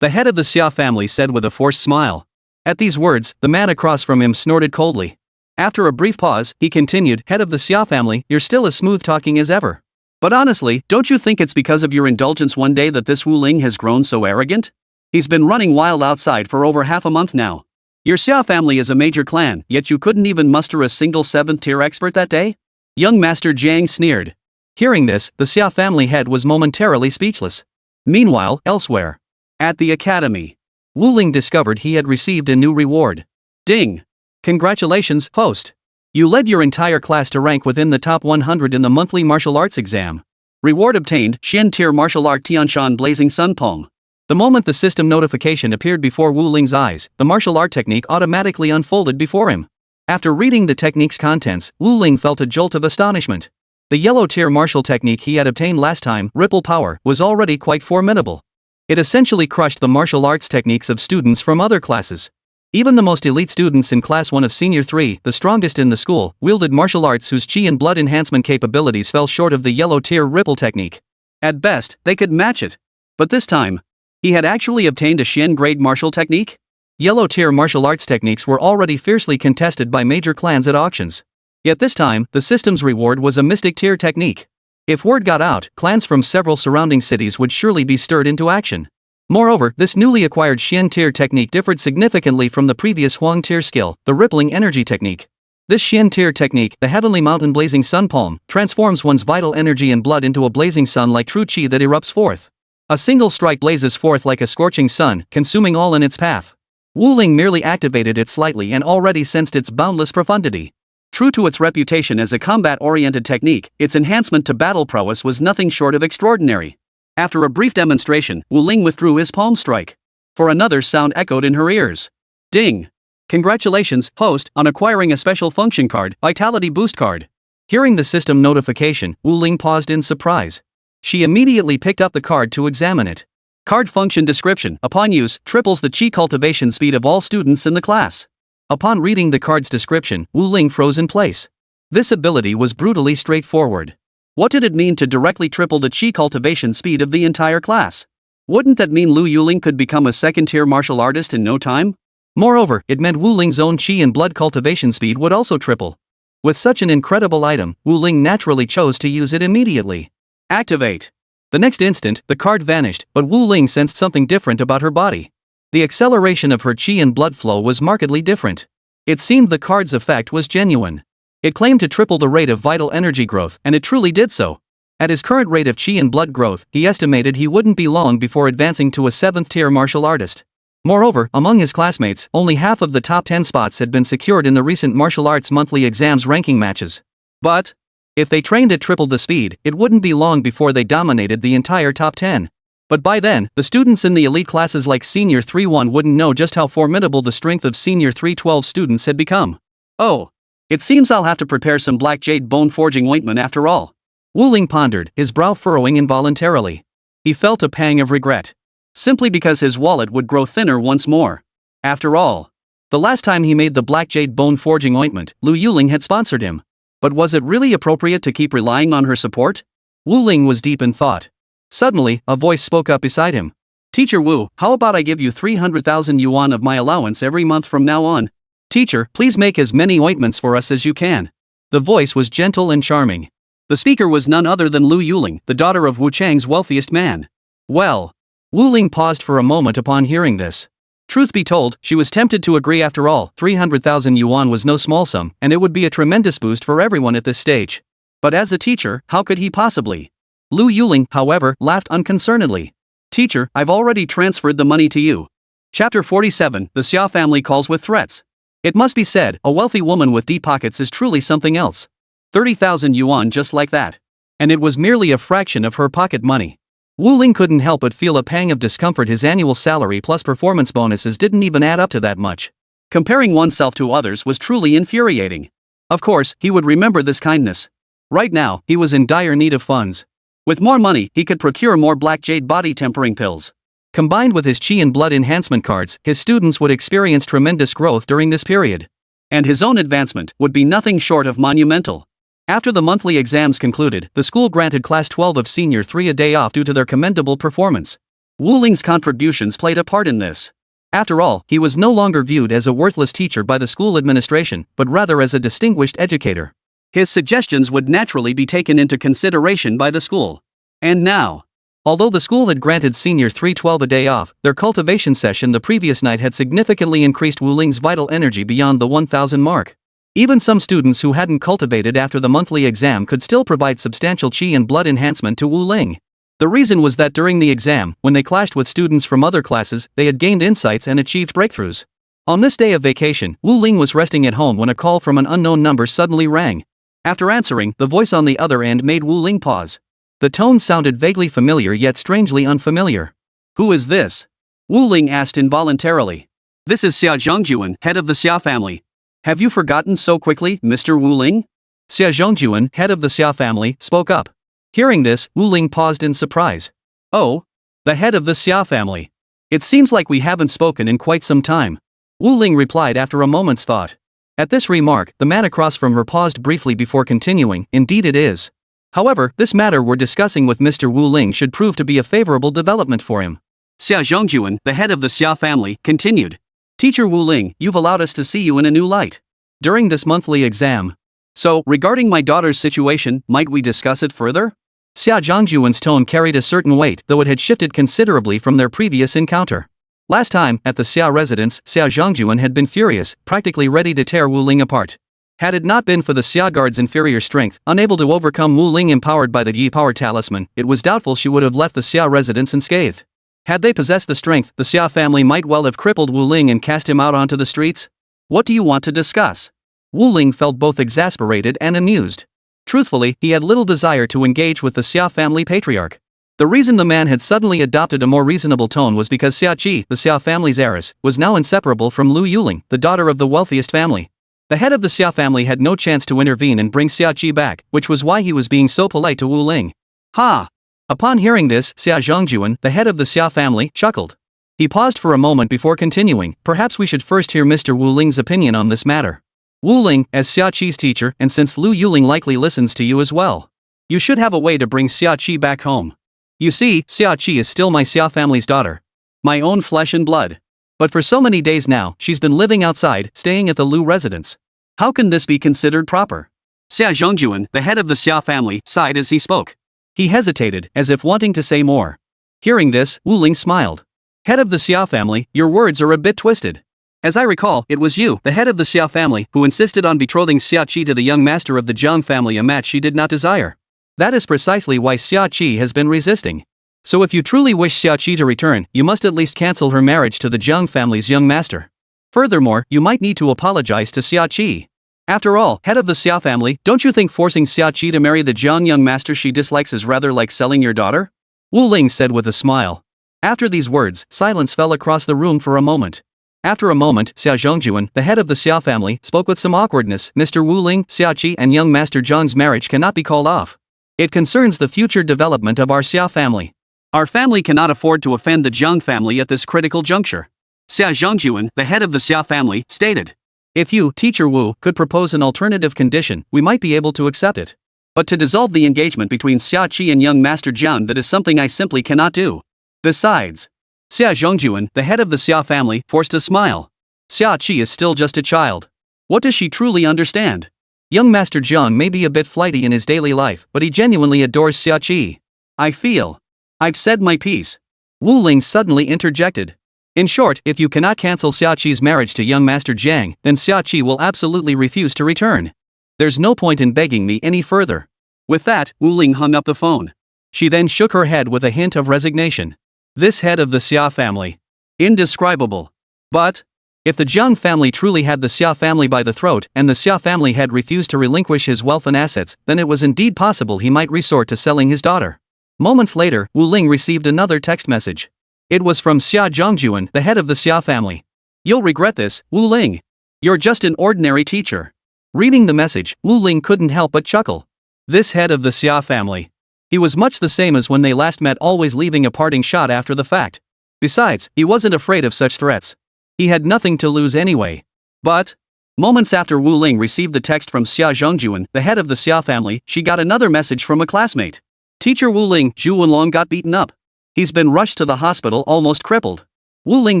The head of the Xia family said with a forced smile. At these words, the man across from him snorted coldly. After a brief pause, he continued, head of the Xia family, you're still as smooth-talking as ever. But honestly, don't you think it's because of your indulgence one day that this Wu Ling has grown so arrogant? He's been running wild outside for over half a month now. Your Xia family is a major clan, yet you couldn't even muster a single 7th-tier expert that day? Young Master Jiang sneered. Hearing this, the Xia family head was momentarily speechless. Meanwhile, elsewhere. At the academy, Wu Ling discovered he had received a new reward. Ding! Congratulations, host! You led your entire class to rank within the top 100 in the monthly martial arts exam. Reward obtained, Xian Tier Martial Art Tianshan Blazing Sun Palm. The moment the system notification appeared before Wu Ling's eyes, the martial art technique automatically unfolded before him. After reading the technique's contents, Wu Ling felt a jolt of astonishment. The yellow tier martial technique he had obtained last time, Ripple Power, was already quite formidable. It essentially crushed the martial arts techniques of students from other classes. Even the most elite students in Class 1 of Senior 3, the strongest in the school, wielded martial arts whose chi and blood enhancement capabilities fell short of the yellow tier Ripple technique. At best, they could match it. But this time, he had actually obtained a Xian grade martial technique? Yellow tier martial arts techniques were already fiercely contested by major clans at auctions. Yet this time, the system's reward was a mystic tier technique. If word got out, clans from several surrounding cities would surely be stirred into action. Moreover, this newly acquired Xian tier technique differed significantly from the previous Huang tier skill, the rippling energy technique. This Xian tier technique, the heavenly mountain blazing sun palm, transforms one's vital energy and blood into a blazing sun like true chi that erupts forth. A single strike blazes forth like a scorching sun, consuming all in its path. Wu Ling merely activated it slightly and already sensed its boundless profundity. True to its reputation as a combat-oriented technique, its enhancement to battle prowess was nothing short of extraordinary. After a brief demonstration, Wu Ling withdrew his palm strike. For another sound echoed in her ears. Ding! Congratulations, host, on acquiring a special function card, Vitality Boost card. Hearing the system notification, Wu Ling paused in surprise. She immediately picked up the card to examine it. Card function description, upon use, triples the chi cultivation speed of all students in the class. Upon reading the card's description, Wu Ling froze in place. This ability was brutally straightforward. What did it mean to directly triple the chi cultivation speed of the entire class? Wouldn't that mean Lu Yuling could become a second-tier martial artist in no time? Moreover, it meant Wu Ling's own chi and blood cultivation speed would also triple. With such an incredible item, Wu Ling naturally chose to use it immediately. Activate! The next instant, the card vanished, but Wu Ling sensed something different about her body. The acceleration of her chi and blood flow was markedly different. It seemed the card's effect was genuine. It claimed to triple the rate of vital energy growth, and it truly did so. At his current rate of chi and blood growth, he estimated he wouldn't be long before advancing to a 7th-tier martial artist. Moreover, among his classmates, only half of the top 10 spots had been secured in the recent martial arts monthly exams ranking matches. But if they trained at triple the speed, it wouldn't be long before they dominated the entire top 10. But by then, the students in the elite classes like Senior 3-1 wouldn't know just how formidable the strength of Senior 3-12 students had become. Oh, it seems I'll have to prepare some black jade bone forging ointment after all. Wu Ling pondered, his brow furrowing involuntarily. He felt a pang of regret. Simply because his wallet would grow thinner once more. After all, the last time he made the black jade bone forging ointment, Lu Yuling had sponsored him. But was it really appropriate to keep relying on her support? Wu Ling was deep in thought. Suddenly, a voice spoke up beside him. Teacher Wu, how about I give you 300,000 yuan of my allowance every month from now on? Teacher, please make as many ointments for us as you can. The voice was gentle and charming. The speaker was none other than Lu Yuling, the daughter of Wu Chang's wealthiest man. Well, Wu Ling paused for a moment upon hearing this. Truth be told, she was tempted to agree. After all, 300,000 yuan was no small sum, and it would be a tremendous boost for everyone at this stage. But as a teacher, how could he possibly? Lu Yuling, however, laughed unconcernedly. Teacher, I've already transferred the money to you. Chapter 47, The Xia Family Calls with Threats. It must be said, a wealthy woman with deep pockets is truly something else. 30,000 yuan just like that. And it was merely a fraction of her pocket money. Wu Ling couldn't help but feel a pang of discomfort. His annual salary plus performance bonuses didn't even add up to that much. Comparing oneself to others was truly infuriating. Of course, he would remember this kindness. Right now, he was in dire need of funds. With more money, he could procure more black jade body tempering pills. Combined with his qi and blood enhancement cards, his students would experience tremendous growth during this period. And his own advancement would be nothing short of monumental. After the monthly exams concluded, the school granted Class 12 of Senior 3 a day off due to their commendable performance. Wu Ling's contributions played a part in this. After all, he was no longer viewed as a worthless teacher by the school administration, but rather as a distinguished educator. His suggestions would naturally be taken into consideration by the school. And now, although the school had granted Senior 312 a day off, their cultivation session the previous night had significantly increased Wu Ling's vital energy beyond the 1,000 mark. Even some students who hadn't cultivated after the monthly exam could still provide substantial qi and blood enhancement to Wu Ling. The reason was that during the exam, when they clashed with students from other classes, they had gained insights and achieved breakthroughs. On this day of vacation, Wu Ling was resting at home when a call from an unknown number suddenly rang. After answering, the voice on the other end made Wu Ling pause. The tone sounded vaguely familiar yet strangely unfamiliar. Who is this? Wu Ling asked involuntarily. This is Xia Zhongjuan, head of the Xia family. Have you forgotten so quickly, Mr. Wu Ling? Xia Zhongjuan, head of the Xia family, spoke up. Hearing this, Wu Ling paused in surprise. Oh, the head of the Xia family. It seems like we haven't spoken in quite some time. Wu Ling replied after a moment's thought. At this remark, the man across from her paused briefly before continuing. Indeed it is. However, this matter we're discussing with Mr. Wu Ling should prove to be a favorable development for him. Xia Zhongjuan, the head of the Xia family, continued. Teacher Wu Ling, you've allowed us to see you in a new light. During this monthly exam. So, regarding my daughter's situation, might we discuss it further? Xia Zhongjuan's tone carried a certain weight, though it had shifted considerably from their previous encounter. Last time, at the Xia residence, Xia Zhongjuan had been furious, practically ready to tear Wu Ling apart. Had it not been for the Xia guard's inferior strength, unable to overcome Wu Ling empowered by the Yi power talisman, it was doubtful she would have left the Xia residence unscathed. Had they possessed the strength, the Xia family might well have crippled Wu Ling and cast him out onto the streets. What do you want to discuss? Wu Ling felt both exasperated and amused. Truthfully, he had little desire to engage with the Xia family patriarch. The reason the man had suddenly adopted a more reasonable tone was because Xia Qi, the Xia family's heiress, was now inseparable from Lu Yuling, the daughter of the wealthiest family. The head of the Xia family had no chance to intervene and bring Xia Qi back, which was why he was being so polite to Wu Ling. Ha! Upon hearing this, Xia Zhongjuan, the head of the Xia family, chuckled. He paused for a moment before continuing. Perhaps we should first hear Mr. Wu Ling's opinion on this matter. Wu Ling, as Xia Qi's teacher, and since Lu Yuling likely listens to you as well, you should have a way to bring Xia Qi back home. You see, Xia Qi is still my Xia family's daughter. My own flesh and blood. But for so many days now, she's been living outside, staying at the Lu residence. How can this be considered proper? Xia Zhongjuan, the head of the Xia family, sighed as he spoke. He hesitated, as if wanting to say more. Hearing this, Wu Ling smiled. Head of the Xia family, your words are a bit twisted. As I recall, it was you, the head of the Xia family, who insisted on betrothing Xia Qi to the young master of the Zhang family, a match she did not desire. That is precisely why Xia Qi has been resisting. So if you truly wish Xia Qi to return, you must at least cancel her marriage to the Zhang family's young master. Furthermore, you might need to apologize to Xia Qi. After all, head of the Xia family, don't you think forcing Xia Qi to marry the Zhang young master she dislikes is rather like selling your daughter? Wu Ling said with a smile. After these words, silence fell across the room for a moment. After a moment, Xia Zhongjuan, the head of the Xia family, spoke with some awkwardness. Mr. Wu Ling, Xia Qi and young master Zhang's marriage cannot be called off. It concerns the future development of our Xia family. Our family cannot afford to offend the Zhang family at this critical juncture. Xia Zhongjuan, the head of the Xia family, stated. If you, Teacher Wu, could propose an alternative condition, we might be able to accept it. But to dissolve the engagement between Xia Qi and young Master Zhang, that is something I simply cannot do. Besides, Xia Zhongjuan, the head of the Xia family, forced a smile. Xia Qi is still just a child. What does she truly understand? Young Master Zhang may be a bit flighty in his daily life, but he genuinely adores Xia Qi. I feel. I've said my piece. Wu Ling suddenly interjected. In short, if you cannot cancel Xiaqi's marriage to young Master Jiang, then Xiaqi will absolutely refuse to return. There's no point in begging me any further. With that, Wu Ling hung up the phone. She then shook her head with a hint of resignation. This head of the Xia family. Indescribable. But if the Jiang family truly had the Xia family by the throat and the Xia family had refused to relinquish his wealth and assets, then it was indeed possible he might resort to selling his daughter. Moments later, Wu Ling received another text message. It was from Xia Zhongjuan, the head of the Xia family. You'll regret this, Wu Ling. You're just an ordinary teacher. Reading the message, Wu Ling couldn't help but chuckle. This head of the Xia family. He was much the same as when they last met, always leaving a parting shot after the fact. Besides, he wasn't afraid of such threats. He had nothing to lose anyway. But moments after Wu Ling received the text from Xia Zhongjuan, the head of the Xia family, she got another message from a classmate. Teacher Wu Ling, Zhu Wenlong got beaten up. He's been rushed to the hospital almost crippled. Wu Ling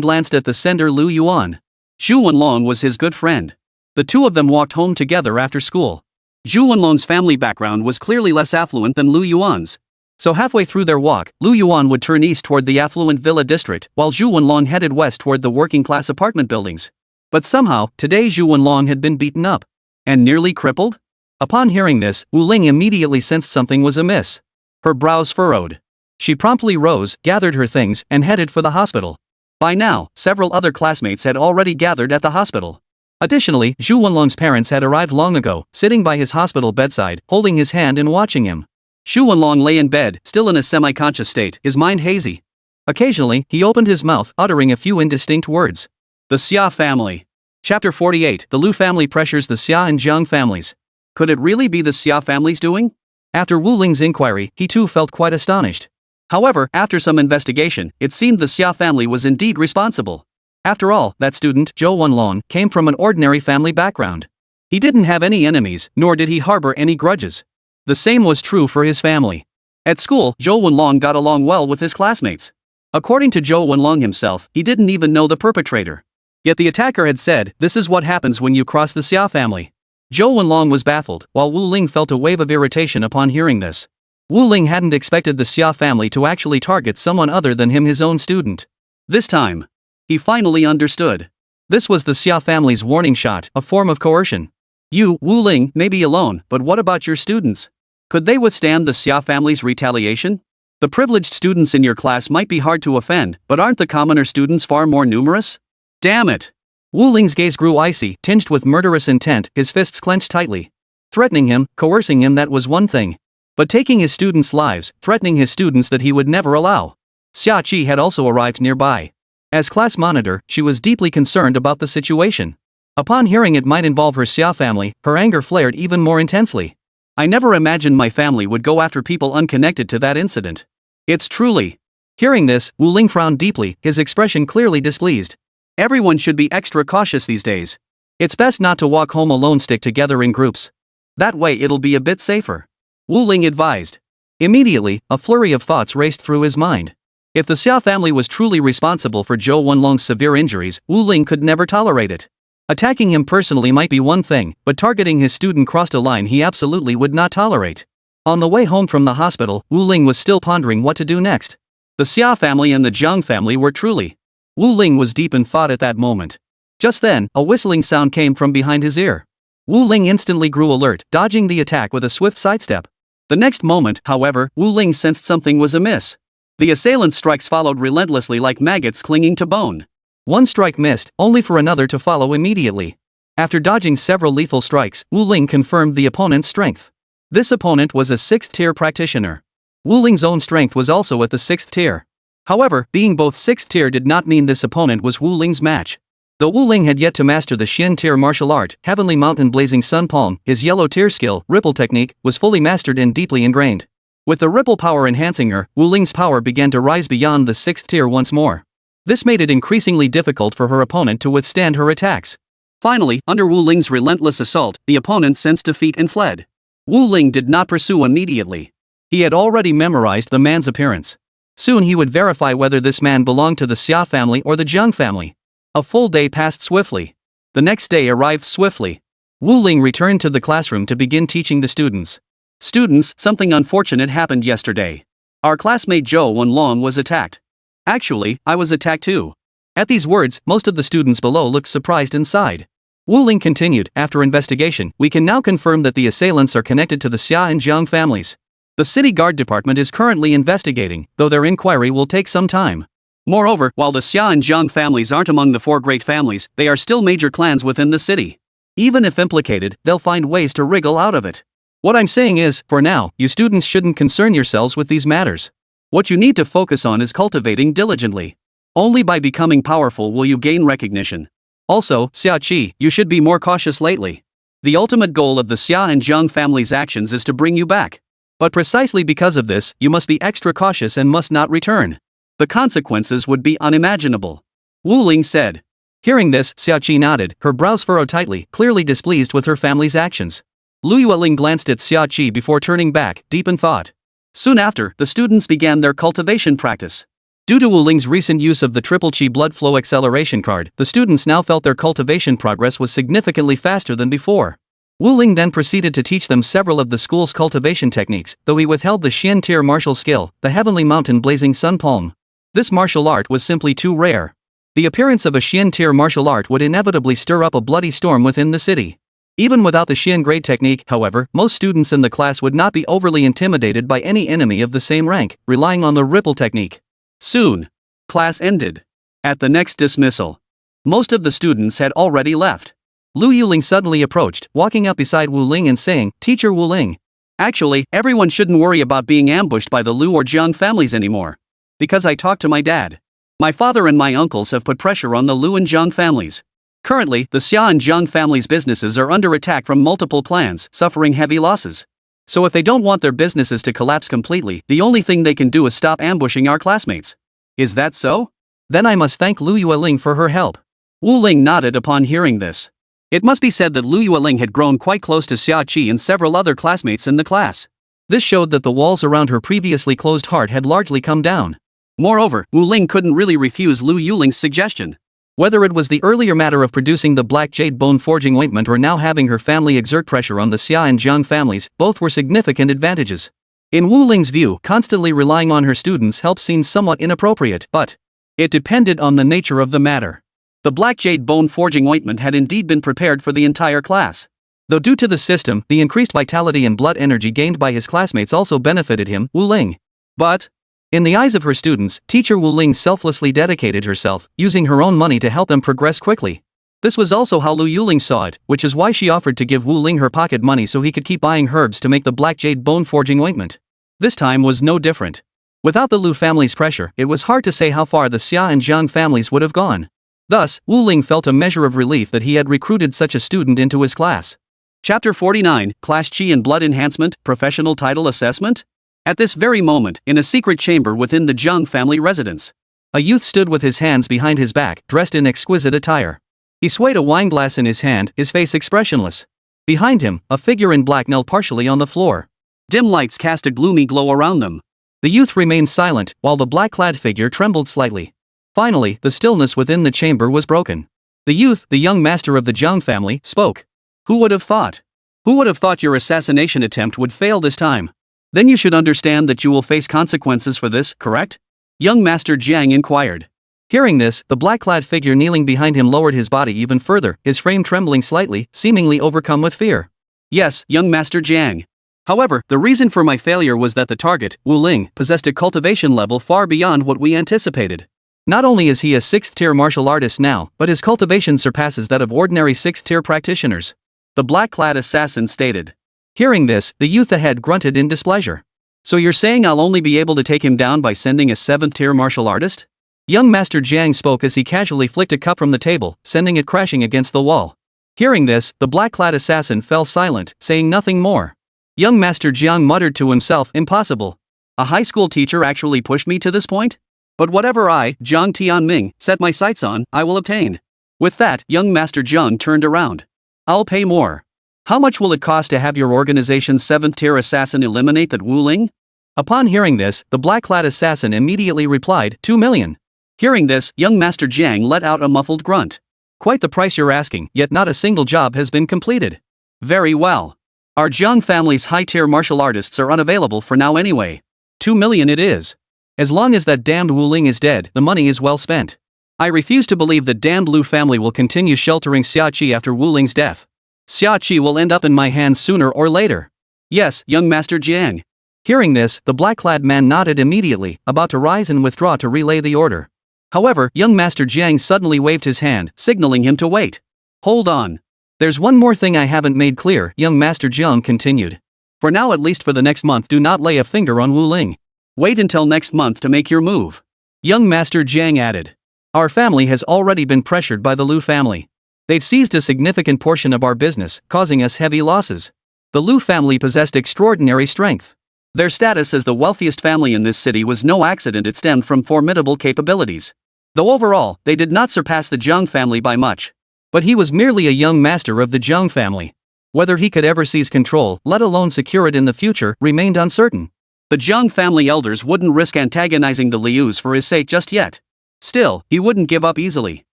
glanced at the sender Lu Yuan. Zhu Wenlong was his good friend. The two of them walked home together after school. Zhu Wenlong's family background was clearly less affluent than Lu Yuan's. So halfway through their walk, Lu Yuan would turn east toward the affluent villa district, while Zhu Wenlong headed west toward the working-class apartment buildings. But somehow, today Zhu Wenlong had been beaten up. And nearly crippled? Upon hearing this, Wu Ling immediately sensed something was amiss. Her brows furrowed. She promptly rose, gathered her things, and headed for the hospital. By now, several other classmates had already gathered at the hospital. Additionally, Zhu Wenlong's parents had arrived long ago, sitting by his hospital bedside, holding his hand and watching him. Zhu Wenlong lay in bed, still in a semi-conscious state, his mind hazy. Occasionally, he opened his mouth, uttering a few indistinct words. The Xia family. Chapter 48. The Lu family pressures the Xia and Jiang families. Could it really be the Xia family's doing? After Wu Ling's inquiry, he too felt quite astonished. However, after some investigation, it seemed the Xia family was indeed responsible. After all, that student, Zhou Wenlong, came from an ordinary family background. He didn't have any enemies, nor did he harbor any grudges. The same was true for his family. At school, Zhou Wenlong got along well with his classmates. According to Zhou Wenlong himself, he didn't even know the perpetrator. Yet the attacker had said, "This is what happens when you cross the Xia family." Zhou Wenlong was baffled, while Wu Ling felt a wave of irritation upon hearing this. Wu Ling hadn't expected the Xia family to actually target someone other than him, his own student. This time, he finally understood. This was the Xia family's warning shot, a form of coercion. You, Wu Ling, may be alone, but what about your students? Could they withstand the Xia family's retaliation? The privileged students in your class might be hard to offend, but aren't the commoner students far more numerous? Damn it! Wu Ling's gaze grew icy, tinged with murderous intent, his fists clenched tightly. Threatening him, coercing him, that was one thing. But taking his students' lives, threatening his students, that he would never allow. Xiaqi had also arrived nearby. As class monitor, she was deeply concerned about the situation. Upon hearing it might involve her Xia family, her anger flared even more intensely. I never imagined my family would go after people unconnected to that incident. It's truly. Hearing this, Wu Ling frowned deeply, his expression clearly displeased. Everyone should be extra cautious these days. It's best not to walk home alone, stick together in groups. That way it'll be a bit safer. Wu Ling advised. Immediately, a flurry of thoughts raced through his mind. If the Xia family was truly responsible for Zhou Wenlong's severe injuries, Wu Ling could never tolerate it. Attacking him personally might be one thing, but targeting his student crossed a line he absolutely would not tolerate. On the way home from the hospital, Wu Ling was still pondering what to do next. The Xia family and the Jiang family were truly. Wu Ling was deep in thought at that moment. Just then, a whistling sound came from behind his ear. Wu Ling instantly grew alert, dodging the attack with a swift sidestep. The next moment, however, Wu Ling sensed something was amiss. The assailant's strikes followed relentlessly like maggots clinging to bone. One strike missed, only for another to follow immediately. After dodging several lethal strikes, Wu Ling confirmed the opponent's strength. This opponent was a 6th-tier practitioner. Wu Ling's own strength was also at the 6th tier. However, being both 6th tier did not mean this opponent was Wu Ling's match. Though Wu Ling had yet to master the Xin tier martial art, Heavenly Mountain Blazing Sun Palm, his yellow tier skill, Ripple Technique, was fully mastered and deeply ingrained. With the ripple power enhancing her, Wu Ling's power began to rise beyond the 6th tier once more. This made it increasingly difficult for her opponent to withstand her attacks. Finally, under Wu Ling's relentless assault, the opponent sensed defeat and fled. Wu Ling did not pursue immediately. He had already memorized the man's appearance. Soon he would verify whether this man belonged to the Xia family or the Jiang family. A full day passed swiftly. The next day arrived swiftly. Wu Ling returned to the classroom to begin teaching the students. Students, something unfortunate happened yesterday. Our classmate Zhou Wenlong was attacked. Actually, I was attacked too. At these words, most of the students below looked surprised and sighed. Wu Ling continued, after investigation, we can now confirm that the assailants are connected to the Xia and Jiang families. The city guard department is currently investigating, though their inquiry will take some time. Moreover, while the Xia and Jiang families aren't among the 4 great families, they are still major clans within the city. Even if implicated, they'll find ways to wriggle out of it. What I'm saying is, for now, you students shouldn't concern yourselves with these matters. What you need to focus on is cultivating diligently. Only by becoming powerful will you gain recognition. Also, Xia Qi, you should be more cautious lately. The ultimate goal of the Xia and Jiang family's actions is to bring you back. But precisely because of this, you must be extra cautious and must not return. The consequences would be unimaginable. Wu Ling said. Hearing this, Xia Qi nodded, her brows furrowed tightly, clearly displeased with her family's actions. Lu Yueling glanced at Xia Qi before turning back, deep in thought. Soon after, the students began their cultivation practice. Due to Wu Ling's recent use of the Triple Qi blood flow acceleration card, the students now felt their cultivation progress was significantly faster than before. Wu Ling then proceeded to teach them several of the school's cultivation techniques, though he withheld the Xian tier martial skill, the Heavenly Mountain Blazing Sun Palm. This martial art was simply too rare. The appearance of a Xian tier martial art would inevitably stir up a bloody storm within the city. Even without the Xian grade technique, however, most students in the class would not be overly intimidated by any enemy of the same rank, relying on the ripple technique. Soon, class ended. At the next dismissal, most of the students had already left. Lu Yuling suddenly approached, walking up beside Wu Ling and saying, Teacher Wu Ling. Actually, everyone shouldn't worry about being ambushed by the Lu or Jiang families anymore. Because I talked to my dad. My father and my uncles have put pressure on the Lu and Jiang families. Currently, the Xia and Jiang families' businesses are under attack from multiple clans, suffering heavy losses. So if they don't want their businesses to collapse completely, the only thing they can do is stop ambushing our classmates. Is that so? Then I must thank Lu Yueling for her help. Wu Ling nodded upon hearing this. It must be said that Lu Yueling had grown quite close to Xia Qi and several other classmates in the class. This showed that the walls around her previously closed heart had largely come down. Moreover, Wu Ling couldn't really refuse Lu Yuling's suggestion. Whether it was the earlier matter of producing the black jade bone forging ointment or now having her family exert pressure on the Xia and Jiang families, both were significant advantages. In Wu Ling's view, constantly relying on her students' help seemed somewhat inappropriate, but it depended on the nature of the matter. The black jade bone forging ointment had indeed been prepared for the entire class. Though due to the system, the increased vitality and blood energy gained by his classmates also benefited him, Wu Ling. But in the eyes of her students, teacher Wu Ling selflessly dedicated herself, using her own money to help them progress quickly. This was also how Lu Yuling saw it, which is why she offered to give Wu Ling her pocket money so he could keep buying herbs to make the black jade bone forging ointment. This time was no different. Without the Lu family's pressure, it was hard to say how far the Xia and Jiang families would have gone. Thus, Wu Ling felt a measure of relief that he had recruited such a student into his class. Chapter 49, Class Qi and Blood Enhancement, Professional Title Assessment? At this very moment, in a secret chamber within the Jiang family residence, a youth stood with his hands behind his back, dressed in exquisite attire. He swayed a wineglass in his hand, his face expressionless. Behind him, a figure in black knelt partially on the floor. Dim lights cast a gloomy glow around them. The youth remained silent, while the black-clad figure trembled slightly. Finally, the stillness within the chamber was broken. The youth, the young master of the Jiang family, spoke. Who would have thought? Who would have thought your assassination attempt would fail this time? Then you should understand that you will face consequences for this, correct? Young Master Jiang inquired. Hearing this, the black-clad figure kneeling behind him lowered his body even further, his frame trembling slightly, seemingly overcome with fear. Yes, young Master Jiang. However, the reason for my failure was that the target, Wu Ling, possessed a cultivation level far beyond what we anticipated. Not only is he a 6th-tier martial artist now, but his cultivation surpasses that of ordinary 6th-tier practitioners. The black-clad assassin stated. Hearing this, the youth ahead grunted in displeasure. So you're saying I'll only be able to take him down by sending a 7th-tier martial artist? Young Master Jiang spoke as he casually flicked a cup from the table, sending it crashing against the wall. Hearing this, the black-clad assassin fell silent, saying nothing more. Young Master Jiang muttered to himself, impossible. A high school teacher actually pushed me to this point? But whatever I, Jiang Tianming, set my sights on, I will obtain. With that, young Master Jiang turned around. I'll pay more. How much will it cost to have your organization's 7th-tier assassin eliminate that Wu Ling? Upon hearing this, the black-clad assassin immediately replied, 2 million. Hearing this, young Master Jiang let out a muffled grunt. Quite the price you're asking, yet not a single job has been completed. Very well. Our Jiang family's high-tier martial artists are unavailable for now anyway. 2 million it is. As long as that damned Wu Ling is dead, the money is well spent. I refuse to believe the damned Lu family will continue sheltering Xia Qi after Wu Ling's death. Xia Qi will end up in my hands sooner or later. Yes, young Master Jiang. Hearing this, the black-clad man nodded immediately, about to rise and withdraw to relay the order. However, young Master Jiang suddenly waved his hand, signaling him to wait. Hold on. There's one more thing I haven't made clear, young Master Jiang continued. For now, at least for the next month, do not lay a finger on Wu Ling. Wait until next month to make your move. Young Master Jiang added. Our family has already been pressured by the Lu family. They've seized a significant portion of our business, causing us heavy losses. The Lu family possessed extraordinary strength. Their status as the wealthiest family in this city was no accident, it stemmed from formidable capabilities. Though overall, they did not surpass the Zhang family by much. But he was merely a young master of the Zhang family. Whether he could ever seize control, let alone secure it in the future, remained uncertain. The Zhang family elders wouldn't risk antagonizing the Lius for his sake just yet. Still, he wouldn't give up easily.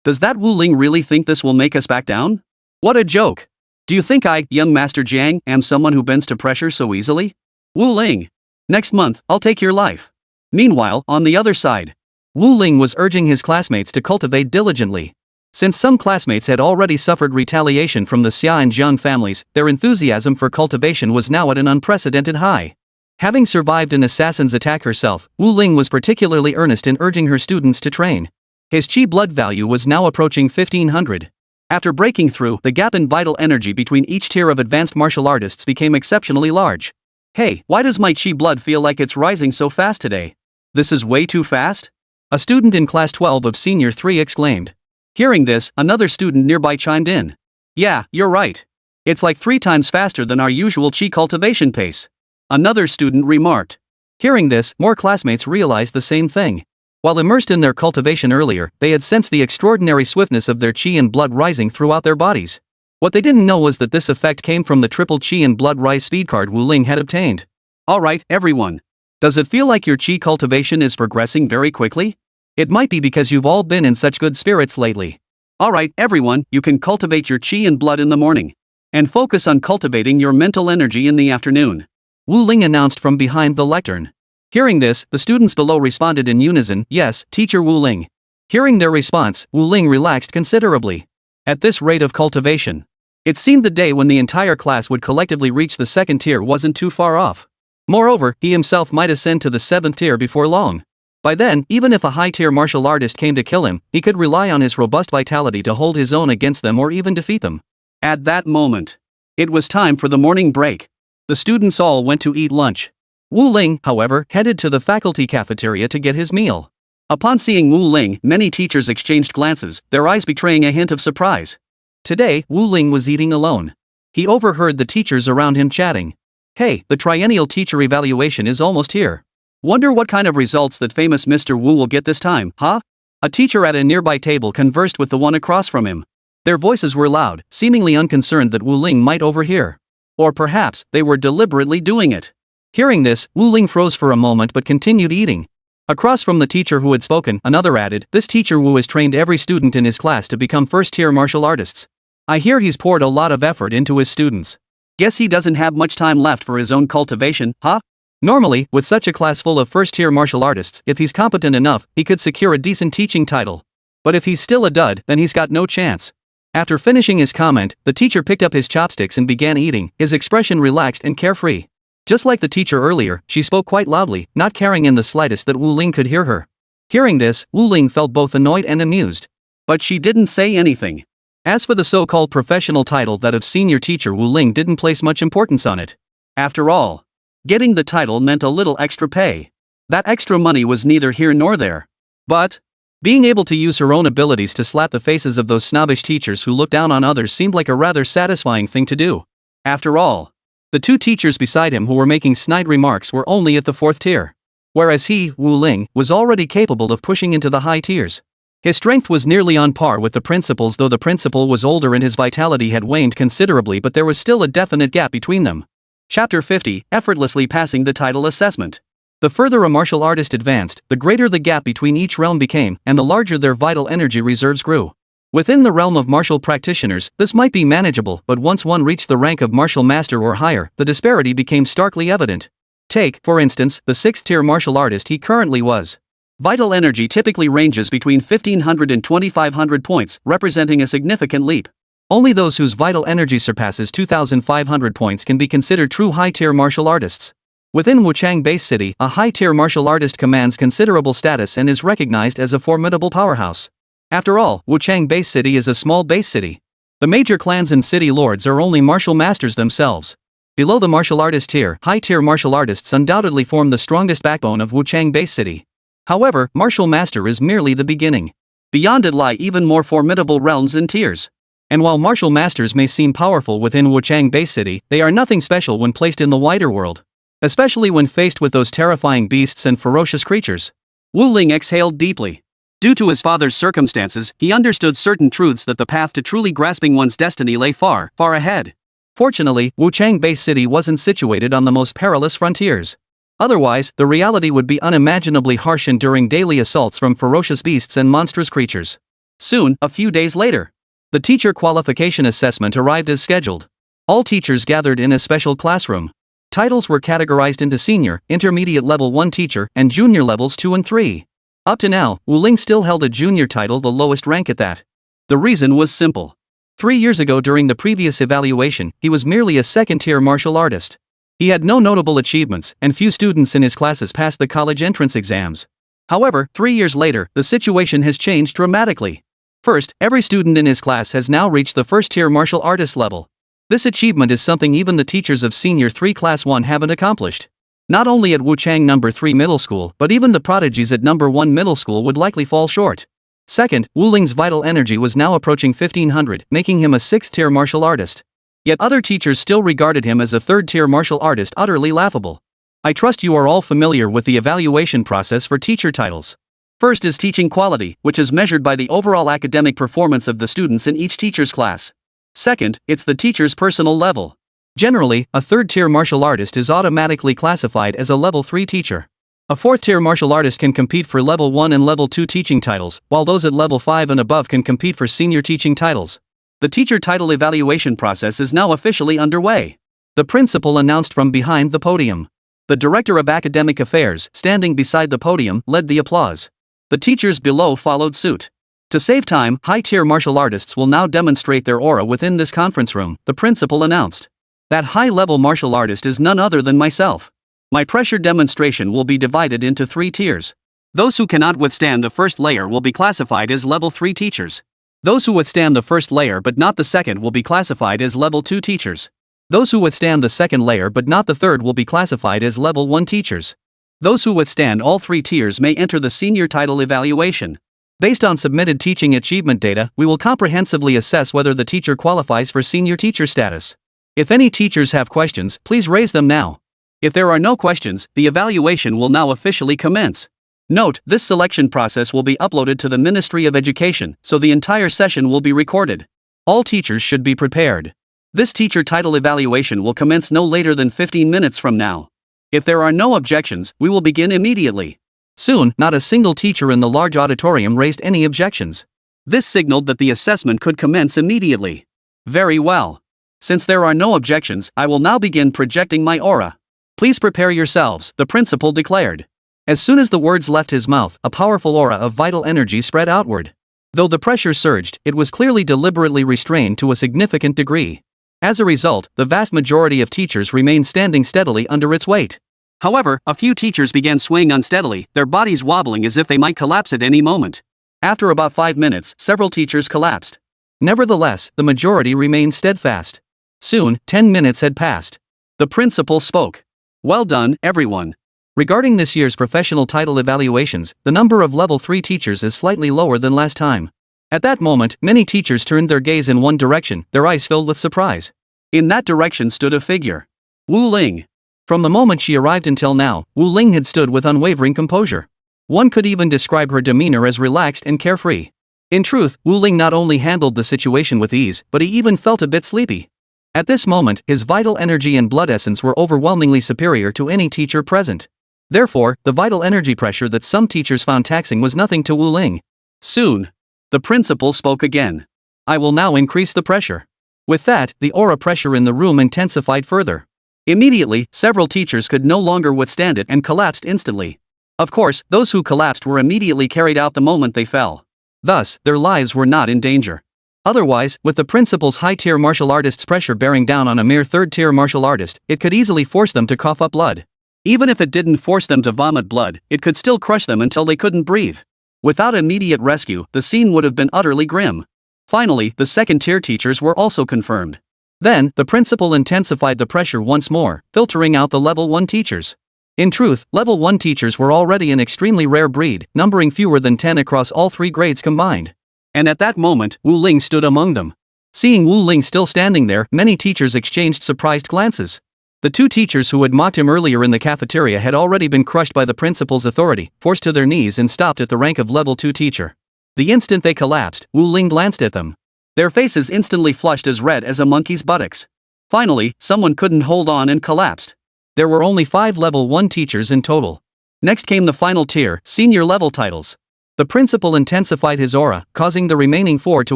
Does that Wu Ling really think this will make us back down? What a joke! Do you think I, young Master Jiang, am someone who bends to pressure so easily? Wu Ling. Next month, I'll take your life. Meanwhile, on the other side, Wu Ling was urging his classmates to cultivate diligently. Since some classmates had already suffered retaliation from the Xia and Zhang families, their enthusiasm for cultivation was now at an unprecedented high. Having survived an assassin's attack herself, Wu Ling was particularly earnest in urging her students to train. His chi blood value was now approaching 1500. After breaking through, the gap in vital energy between each tier of advanced martial artists became exceptionally large. Hey, why does my chi blood feel like it's rising so fast today? This is way too fast? A student in class 12 of senior 3 exclaimed. Hearing this, another student nearby chimed in. Yeah, you're right. It's like 3 times faster than our usual chi cultivation pace. Another student remarked. Hearing this, more classmates realized the same thing. While immersed in their cultivation earlier, they had sensed the extraordinary swiftness of their chi and blood rising throughout their bodies. What they didn't know was that this effect came from the triple chi and blood rise speed card Wu Ling had obtained. Alright, everyone. Does it feel like your chi cultivation is progressing very quickly? It might be because you've all been in such good spirits lately. Alright, everyone, you can cultivate your chi and blood in the morning. And focus on cultivating your mental energy in the afternoon. Wu Ling announced from behind the lectern. Hearing this, the students below responded in unison, yes, Teacher Wu Ling. Hearing their response, Wu Ling relaxed considerably. At this rate of cultivation, it seemed the day when the entire class would collectively reach the 2nd tier wasn't too far off. Moreover, he himself might ascend to the 7th tier before long. By then, even if a high-tier martial artist came to kill him, he could rely on his robust vitality to hold his own against them or even defeat them. At that moment, it was time for the morning break. The students all went to eat lunch. Wu Ling, however, headed to the faculty cafeteria to get his meal. Upon seeing Wu Ling, many teachers exchanged glances, their eyes betraying a hint of surprise. Today, Wu Ling was eating alone. He overheard the teachers around him chatting. Hey, the triennial teacher evaluation is almost here. Wonder what kind of results that famous Mr. Wu will get this time, huh? A teacher at a nearby table conversed with the one across from him. Their voices were loud, seemingly unconcerned that Wu Ling might overhear. Or perhaps, they were deliberately doing it. Hearing this, Wu Ling froze for a moment but continued eating. Across from the teacher who had spoken, another added, this teacher Wu has trained every student in his class to become first-tier martial artists. I hear he's poured a lot of effort into his students. Guess he doesn't have much time left for his own cultivation, huh? Normally, with such a class full of first-tier martial artists, if he's competent enough, he could secure a decent teaching title. But if he's still a dud, then he's got no chance. After finishing his comment, the teacher picked up his chopsticks and began eating, his expression relaxed and carefree. Just like the teacher earlier, she spoke quite loudly, not caring in the slightest that Wu Ling could hear her. Hearing this, Wu Ling felt both annoyed and amused. But she didn't say anything. As for the so-called professional title that of senior teacher, Wu Ling didn't place much importance on it. After all, getting the title meant a little extra pay. That extra money was neither here nor there. But being able to use her own abilities to slap the faces of those snobbish teachers who looked down on others seemed like a rather satisfying thing to do. After all, the 2 teachers beside him who were making snide remarks were only at the 4th tier. Whereas he, Wu Ling, was already capable of pushing into the high tiers. His strength was nearly on par with the principal's, though the principal was older and his vitality had waned considerably, but there was still a definite gap between them. Chapter 50, Effortlessly Passing the Title Assessment. The further a martial artist advanced, the greater the gap between each realm became, and the larger their vital energy reserves grew. Within the realm of martial practitioners, this might be manageable, but once one reached the rank of martial master or higher, the disparity became starkly evident. Take, for instance, the 6th-tier martial artist he currently was. Vital energy typically ranges between 1500 and 2500 points, representing a significant leap. Only those whose vital energy surpasses 2500 points can be considered true high-tier martial artists. Within Wuchang Base City, a high-tier martial artist commands considerable status and is recognized as a formidable powerhouse. After all, Wuchang Base City is a small base city. The major clans and city lords are only martial masters themselves. Below the martial artist tier, high-tier martial artists undoubtedly form the strongest backbone of Wuchang Base City. However, martial master is merely the beginning. Beyond it lie even more formidable realms and tiers. And while martial masters may seem powerful within Wuchang Base City, they are nothing special when placed in the wider world. Especially when faced with those terrifying beasts and ferocious creatures. Wu Ling exhaled deeply. Due to his father's circumstances, he understood certain truths that the path to truly grasping one's destiny lay far, far ahead. Fortunately, Wuchang Base City wasn't situated on the most perilous frontiers. Otherwise, the reality would be unimaginably harsh, enduring daily assaults from ferocious beasts and monstrous creatures. Soon, a few days later, the teacher qualification assessment arrived as scheduled. All teachers gathered in a special classroom. Titles were categorized into senior, intermediate level 1 teacher, and junior levels 2 and 3. Up to now, Wu Ling still held a junior title, the lowest rank at that. The reason was simple. 3 years ago, during the previous evaluation, he was merely a 2nd-tier martial artist. He had no notable achievements, and few students in his classes passed the college entrance exams. However, 3 years later, the situation has changed dramatically. First, every student in his class has now reached the 1st-tier martial artist level. This achievement is something even the teachers of Senior 3 Class 1 haven't accomplished. Not only at Wuchang No. 3 Middle School, but even the prodigies at No. 1 Middle School would likely fall short. Second, Wu Ling's vital energy was now approaching 1500, making him a 6th-tier martial artist. Yet other teachers still regarded him as a 3rd-tier martial artist, utterly laughable. I trust you are all familiar with the evaluation process for teacher titles. First is teaching quality, which is measured by the overall academic performance of the students in each teacher's class. Second, it's the teacher's personal level. Generally, a 3rd-tier martial artist is automatically classified as a level 3 teacher. A 4th-tier martial artist can compete for level 1 and level 2 teaching titles, while those at level 5 and above can compete for senior teaching titles. The teacher title evaluation process is now officially underway. The principal announced from behind the podium. The director of academic affairs, standing beside the podium, led the applause. The teachers below followed suit. To save time, high-tier martial artists will now demonstrate their aura within this conference room, the principal announced. That high-level martial artist is none other than myself. My pressure demonstration will be divided into 3 tiers. Those who cannot withstand the first layer will be classified as level 3 teachers. Those who withstand the first layer but not the second will be classified as level 2 teachers. Those who withstand the second layer but not the third will be classified as level 1 teachers. Those who withstand all 3 tiers may enter the senior title evaluation. Based on submitted teaching achievement data, we will comprehensively assess whether the teacher qualifies for senior teacher status. If any teachers have questions, please raise them now. If there are no questions, the evaluation will now officially commence. Note, this selection process will be uploaded to the Ministry of Education, so the entire session will be recorded. All teachers should be prepared. This teacher title evaluation will commence no later than 15 minutes from now. If there are no objections, we will begin immediately. Soon, not a single teacher in the large auditorium raised any objections. This signaled that the assessment could commence immediately. Very well. Since there are no objections, I will now begin projecting my aura. Please prepare yourselves, the principal declared. As soon as the words left his mouth, a powerful aura of vital energy spread outward. Though the pressure surged, it was clearly deliberately restrained to a significant degree. As a result, the vast majority of teachers remained standing steadily under its weight. However, a few teachers began swaying unsteadily, their bodies wobbling as if they might collapse at any moment. After about 5 minutes, several teachers collapsed. Nevertheless, the majority remained steadfast. Soon, 10 minutes had passed. The principal spoke. Well done, everyone. Regarding this year's professional title evaluations, the number of level 3 teachers is slightly lower than last time. At that moment, many teachers turned their gaze in one direction, their eyes filled with surprise. In that direction stood a figure. Wu Ling. From the moment she arrived until now, Wu Ling had stood with unwavering composure. One could even describe her demeanor as relaxed and carefree. In truth, Wu Ling not only handled the situation with ease, but he even felt a bit sleepy. At this moment, his vital energy and blood essence were overwhelmingly superior to any teacher present. Therefore, the vital energy pressure that some teachers found taxing was nothing to Wu Ling. Soon, the principal spoke again. I will now increase the pressure. With that, the aura pressure in the room intensified further. Immediately, several teachers could no longer withstand it and collapsed instantly. Of course, those who collapsed were immediately carried out the moment they fell. Thus, their lives were not in danger. Otherwise, with the principal's high-tier martial artist's pressure bearing down on a mere third-tier martial artist, it could easily force them to cough up blood. Even if it didn't force them to vomit blood, it could still crush them until they couldn't breathe. Without immediate rescue, the scene would have been utterly grim. Finally, the second-tier teachers were also confirmed. Then, the principal intensified the pressure once more, filtering out the level 1 teachers. In truth, level 1 teachers were already an extremely rare breed, numbering fewer than 10 across all 3 grades combined. And at that moment, Wu Ling stood among them. Seeing Wu Ling still standing there, many teachers exchanged surprised glances. The 2 teachers who had mocked him earlier in the cafeteria had already been crushed by the principal's authority, forced to their knees and stopped at the rank of level 2 teacher. The instant they collapsed, Wu Ling glanced at them. Their faces instantly flushed as red as a monkey's buttocks. Finally, someone couldn't hold on and collapsed. There were only 5 level 1 teachers in total. Next came the final tier, senior level titles. The principal intensified his aura, causing the remaining 4 to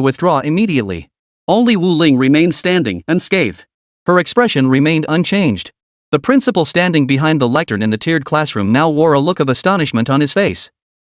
withdraw immediately. Only Wu Ling remained standing, unscathed. Her expression remained unchanged. The principal standing behind the lectern in the tiered classroom now wore a look of astonishment on his face.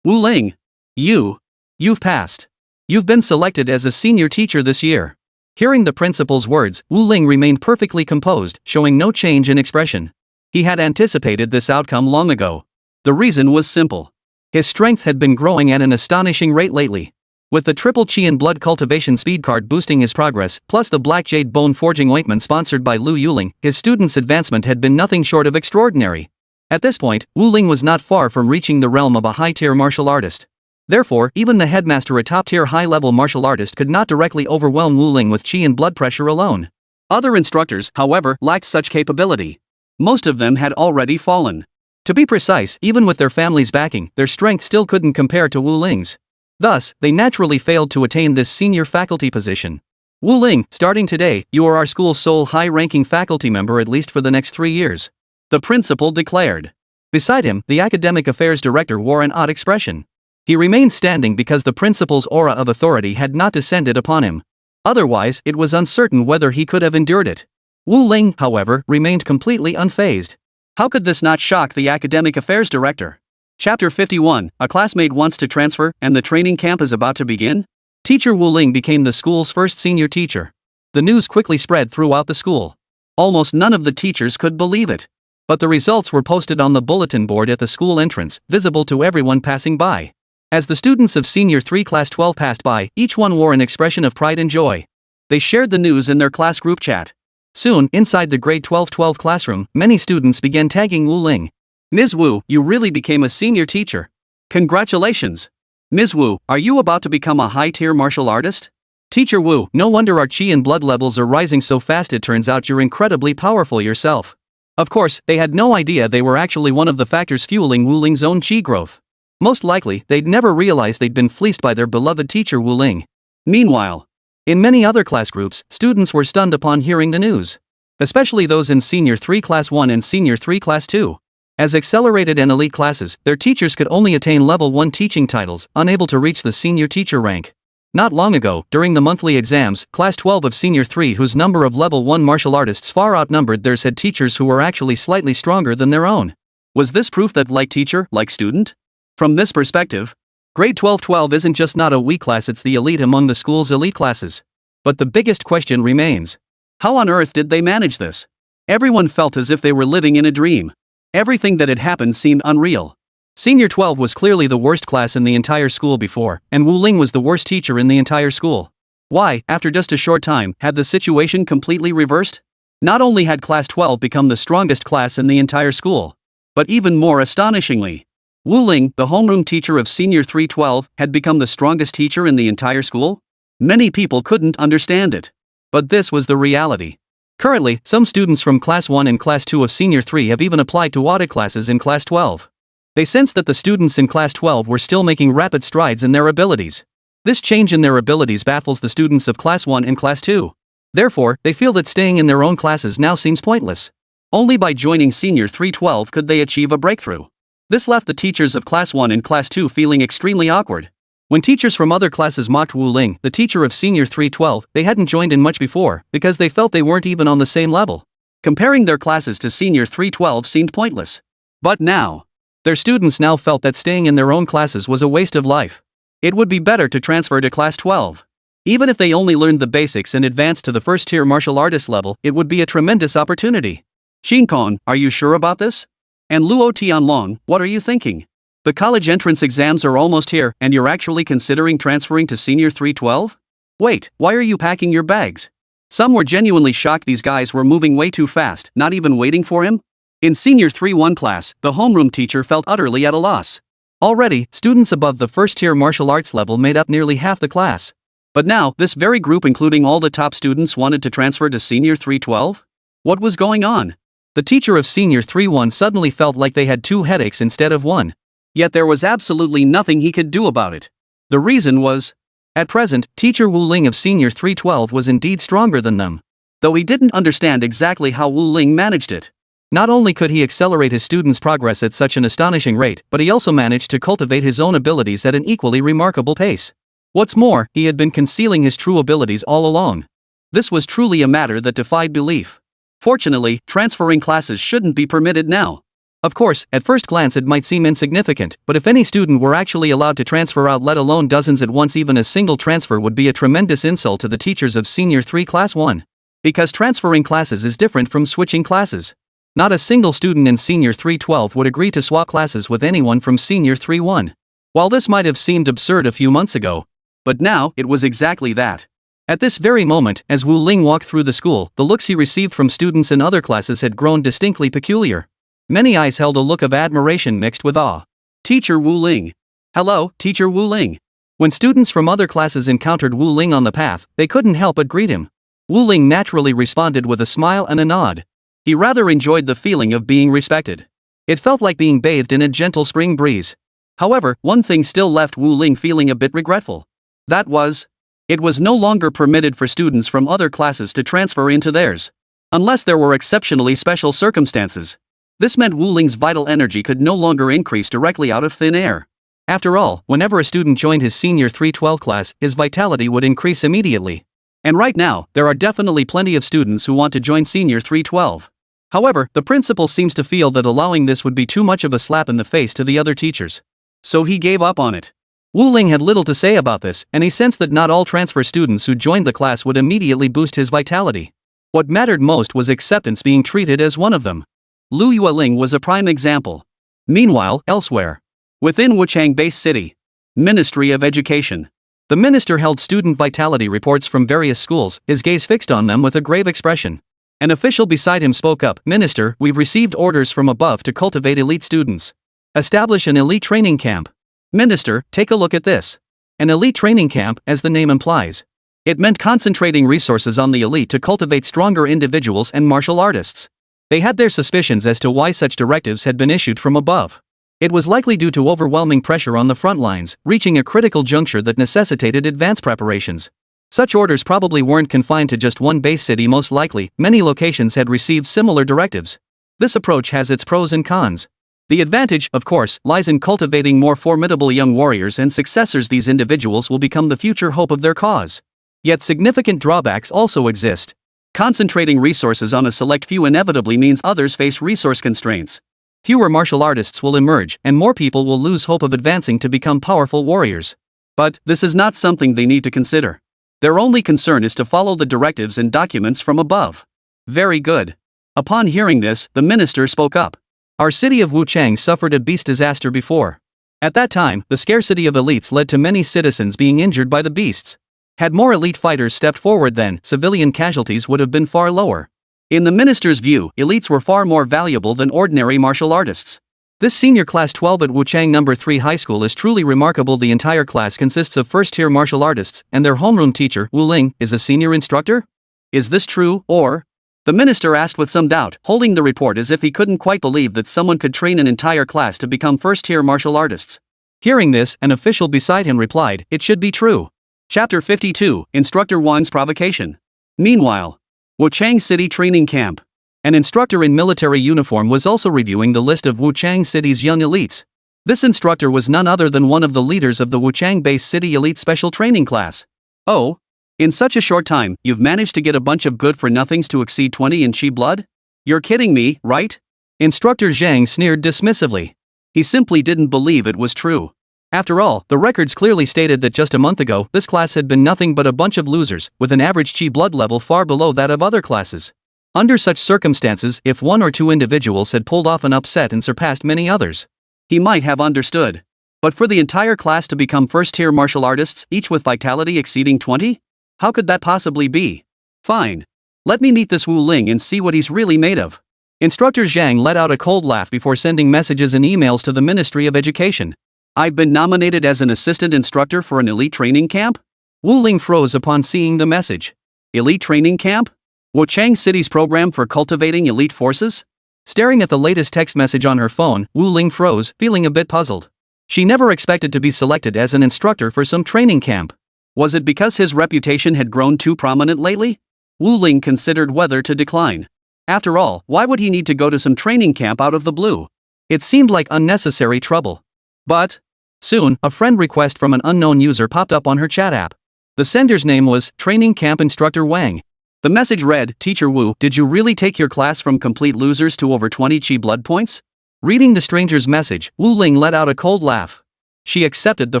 Wu Ling. You've passed. You've been selected as a senior teacher this year. Hearing the principal's words, Wu Ling remained perfectly composed, showing no change in expression. He had anticipated this outcome long ago. The reason was simple. His strength had been growing at an astonishing rate lately. With the triple chi and blood cultivation speed card boosting his progress, plus the black jade bone forging ointment sponsored by Lu Yuling, his student's advancement had been nothing short of extraordinary. At this point, Wu Ling was not far from reaching the realm of a high-tier martial artist. Therefore, even the headmaster, a top-tier high-level martial artist, could not directly overwhelm Wu Ling with chi and blood pressure alone. Other instructors, however, lacked such capability. Most of them had already fallen. To be precise, even with their families' backing, their strength still couldn't compare to Wu Ling's. Thus, they naturally failed to attain this senior faculty position. Wu Ling, starting today, you are our school's sole high-ranking faculty member at least for the next 3 years. The principal declared. Beside him, the academic affairs director wore an odd expression. He remained standing because the principal's aura of authority had not descended upon him. Otherwise, it was uncertain whether he could have endured it. Wu Ling, however, remained completely unfazed. How could this not shock the academic affairs director? Chapter 51, a classmate wants to transfer, and the training camp is about to begin? Teacher Wu Ling became the school's first senior teacher. The news quickly spread throughout the school. Almost none of the teachers could believe it. But the results were posted on the bulletin board at the school entrance, visible to everyone passing by. As the students of Senior 3 Class 12 passed by, each one wore an expression of pride and joy. They shared the news in their class group chat. Soon, inside the grade 12 classroom, many students began tagging Wu Ling. Ms. Wu, you really became a senior teacher. Congratulations. Ms. Wu, are you about to become a high-tier martial artist? Teacher Wu, no wonder our chi and blood levels are rising so fast, it turns out you're incredibly powerful yourself. Of course, they had no idea they were actually one of the factors fueling Wu Ling's own chi growth. Most likely, they'd never realized they'd been fleeced by their beloved teacher Wu Ling. Meanwhile, in many other class groups, students were stunned upon hearing the news. Especially those in Senior 3 Class 1 and Senior 3 Class 2. As accelerated and elite classes, their teachers could only attain level 1 teaching titles, unable to reach the senior teacher rank. Not long ago, during the monthly exams, Class 12 of Senior 3, whose number of level 1 martial artists far outnumbered theirs, had teachers who were actually slightly stronger than their own. Was this proof that like teacher, like student? From this perspective, grade 12 isn't just not a weak class, it's the elite among the school's elite classes. But the biggest question remains. How on earth did they manage this? Everyone felt as if they were living in a dream. Everything that had happened seemed unreal. Senior 12 was clearly the worst class in the entire school before, and Wu Ling was the worst teacher in the entire school. Why, after just a short time, had the situation completely reversed? Not only had Class 12 become the strongest class in the entire school, but even more astonishingly, Wu Ling, the homeroom teacher of Senior 312, had become the strongest teacher in the entire school? Many people couldn't understand it. But this was the reality. Currently, some students from Class 1 and Class 2 of Senior 3 have even applied to audit classes in Class 12. They sensed that the students in Class 12 were still making rapid strides in their abilities. This change in their abilities baffles the students of Class 1 and Class 2. Therefore, they feel that staying in their own classes now seems pointless. Only by joining Senior 312 could they achieve a breakthrough. This left the teachers of Class 1 and Class 2 feeling extremely awkward. When teachers from other classes mocked Wu Ling, the teacher of Senior 312, they hadn't joined in much before, because they felt they weren't even on the same level. Comparing their classes to Senior 312 seemed pointless. But now, their students now felt that staying in their own classes was a waste of life. It would be better to transfer to Class 12. Even if they only learned the basics and advanced to the first-tier martial artist level, it would be a tremendous opportunity. Shinkon, are you sure about this? And Luo Tianlong, what are you thinking? The college entrance exams are almost here, and you're actually considering transferring to Senior 312? Wait, why are you packing your bags? Some were genuinely shocked these guys were moving way too fast, not even waiting for him. In Senior 3-1 class, the homeroom teacher felt utterly at a loss. Already, students above the first-tier martial arts level made up nearly half the class. But now, this very group including all the top students wanted to transfer to Senior 312? What was going on? The teacher of Senior 3-1 suddenly felt like they had two headaches instead of one. Yet there was absolutely nothing he could do about it. The reason was, at present, teacher Wu Ling of Senior 312 was indeed stronger than them. Though he didn't understand exactly how Wu Ling managed it. Not only could he accelerate his students' progress at such an astonishing rate, but he also managed to cultivate his own abilities at an equally remarkable pace. What's more, he had been concealing his true abilities all along. This was truly a matter that defied belief. Fortunately, transferring classes shouldn't be permitted now. Of course, at first glance it might seem insignificant, but if any student were actually allowed to transfer out, let alone dozens at once, even a single transfer would be a tremendous insult to the teachers of Senior 3 Class 1. Because transferring classes is different from switching classes. Not a single student in Senior 312 would agree to swap classes with anyone from Senior 3-1. While this might have seemed absurd a few months ago, but now, it was exactly that. At this very moment, as Wu Ling walked through the school, the looks he received from students in other classes had grown distinctly peculiar. Many eyes held a look of admiration mixed with awe. Teacher Wu Ling. Hello, Teacher Wu Ling. When students from other classes encountered Wu Ling on the path, they couldn't help but greet him. Wu Ling naturally responded with a smile and a nod. He rather enjoyed the feeling of being respected. It felt like being bathed in a gentle spring breeze. However, one thing still left Wu Ling feeling a bit regretful. That was, it was no longer permitted for students from other classes to transfer into theirs. Unless there were exceptionally special circumstances. This meant Wu Ling's vital energy could no longer increase directly out of thin air. After all, whenever a student joined his Senior 312 class, his vitality would increase immediately. And right now, there are definitely plenty of students who want to join Senior 312. However, the principal seems to feel that allowing this would be too much of a slap in the face to the other teachers. So he gave up on it. Wu Ling had little to say about this, and he sensed that not all transfer students who joined the class would immediately boost his vitality. What mattered most was acceptance, being treated as one of them. Lu Yueling was a prime example. Meanwhile, elsewhere, within Wuchang Base City, Ministry of Education. The minister held student vitality reports from various schools, his gaze fixed on them with a grave expression. An official beside him spoke up. Minister, we've received orders from above to cultivate elite students. Establish an elite training camp. Minister, take a look at this. An elite training camp, as the name implies. It meant concentrating resources on the elite to cultivate stronger individuals and martial artists. They had their suspicions as to why such directives had been issued from above. It was likely due to overwhelming pressure on the front lines, reaching a critical juncture that necessitated advanced preparations. Such orders probably weren't confined to just one base city. Most likely, many locations had received similar directives. This approach has its pros and cons. The advantage, of course, lies in cultivating more formidable young warriors and successors. These individuals will become the future hope of their cause. Yet significant drawbacks also exist. Concentrating resources on a select few inevitably means others face resource constraints. Fewer martial artists will emerge, and more people will lose hope of advancing to become powerful warriors. But this is not something they need to consider. Their only concern is to follow the directives and documents from above. Very good. Upon hearing this, the minister spoke up. Our city of Wuchang suffered a beast disaster before. At that time, the scarcity of elites led to many citizens being injured by the beasts. Had more elite fighters stepped forward, then civilian casualties would have been far lower. In the minister's view, elites were far more valuable than ordinary martial artists. This senior class 12 at Wuchang No. 3 High School is truly remarkable. The entire class consists of first-tier martial artists, and their homeroom teacher, Wu Ling, is a senior instructor? Is this true, or? The minister asked with some doubt, holding the report as if he couldn't quite believe that someone could train an entire class to become first-tier martial artists. Hearing this, an official beside him replied, it should be true. Chapter 52, Instructor Wan's Provocation. Meanwhile, Wuchang City Training Camp. An instructor in military uniform was also reviewing the list of Wuchang City's young elites. This instructor was none other than one of the leaders of the Wuchang Base City Elite Special Training Class. Oh? In such a short time, you've managed to get a bunch of good-for-nothings to exceed 20 in chi blood? You're kidding me, right? Instructor Zhang sneered dismissively. He simply didn't believe it was true. After all, the records clearly stated that just a month ago, this class had been nothing but a bunch of losers, with an average Qi blood level far below that of other classes. Under such circumstances, if one or two individuals had pulled off an upset and surpassed many others, he might have understood. But for the entire class to become first-tier martial artists, each with vitality exceeding 20? How could that possibly be? Fine. Let me meet this Wu Ling and see what he's really made of. Instructor Zhang let out a cold laugh before sending messages and emails to the Ministry of Education. I've been nominated as an assistant instructor for an elite training camp? Wu Ling froze upon seeing the message. Elite training camp? Wuchang City's program for cultivating elite forces? Staring at the latest text message on her phone, Wu Ling froze, feeling a bit puzzled. She never expected to be selected as an instructor for some training camp. Was it because his reputation had grown too prominent lately? Wu Ling considered whether to decline. After all, why would he need to go to some training camp out of the blue? It seemed like unnecessary trouble. But soon, a friend request from an unknown user popped up on her chat app. The sender's name was Training Camp Instructor Wang. The message read, Teacher Wu, did you really take your class from complete losers to over 20 Qi blood points? Reading the stranger's message, Wu Ling let out a cold laugh. She accepted the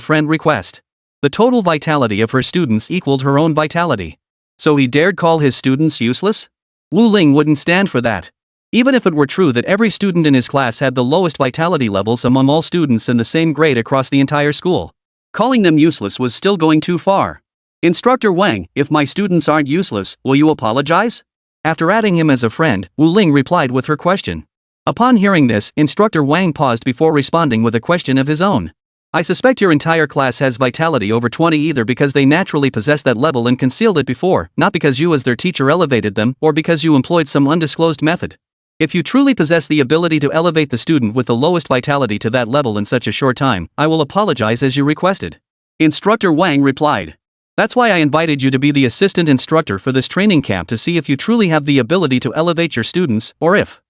friend request. The total vitality of her students equaled her own vitality. So he dared call his students useless? Wu Ling wouldn't stand for that. Even if it were true that every student in his class had the lowest vitality levels among all students in the same grade across the entire school, calling them useless was still going too far. Instructor Wang, if my students aren't useless, will you apologize? After adding him as a friend, Wu Ling replied with her question. Upon hearing this, Instructor Wang paused before responding with a question of his own. I suspect your entire class has vitality over 20 either because they naturally possess that level and concealed it before, not because you as their teacher elevated them, or because you employed some undisclosed method. If you truly possess the ability to elevate the student with the lowest vitality to that level in such a short time, I will apologize as you requested. Instructor Wang replied. That's why I invited you to be the assistant instructor for this training camp to see if you truly have the ability to elevate your students, or if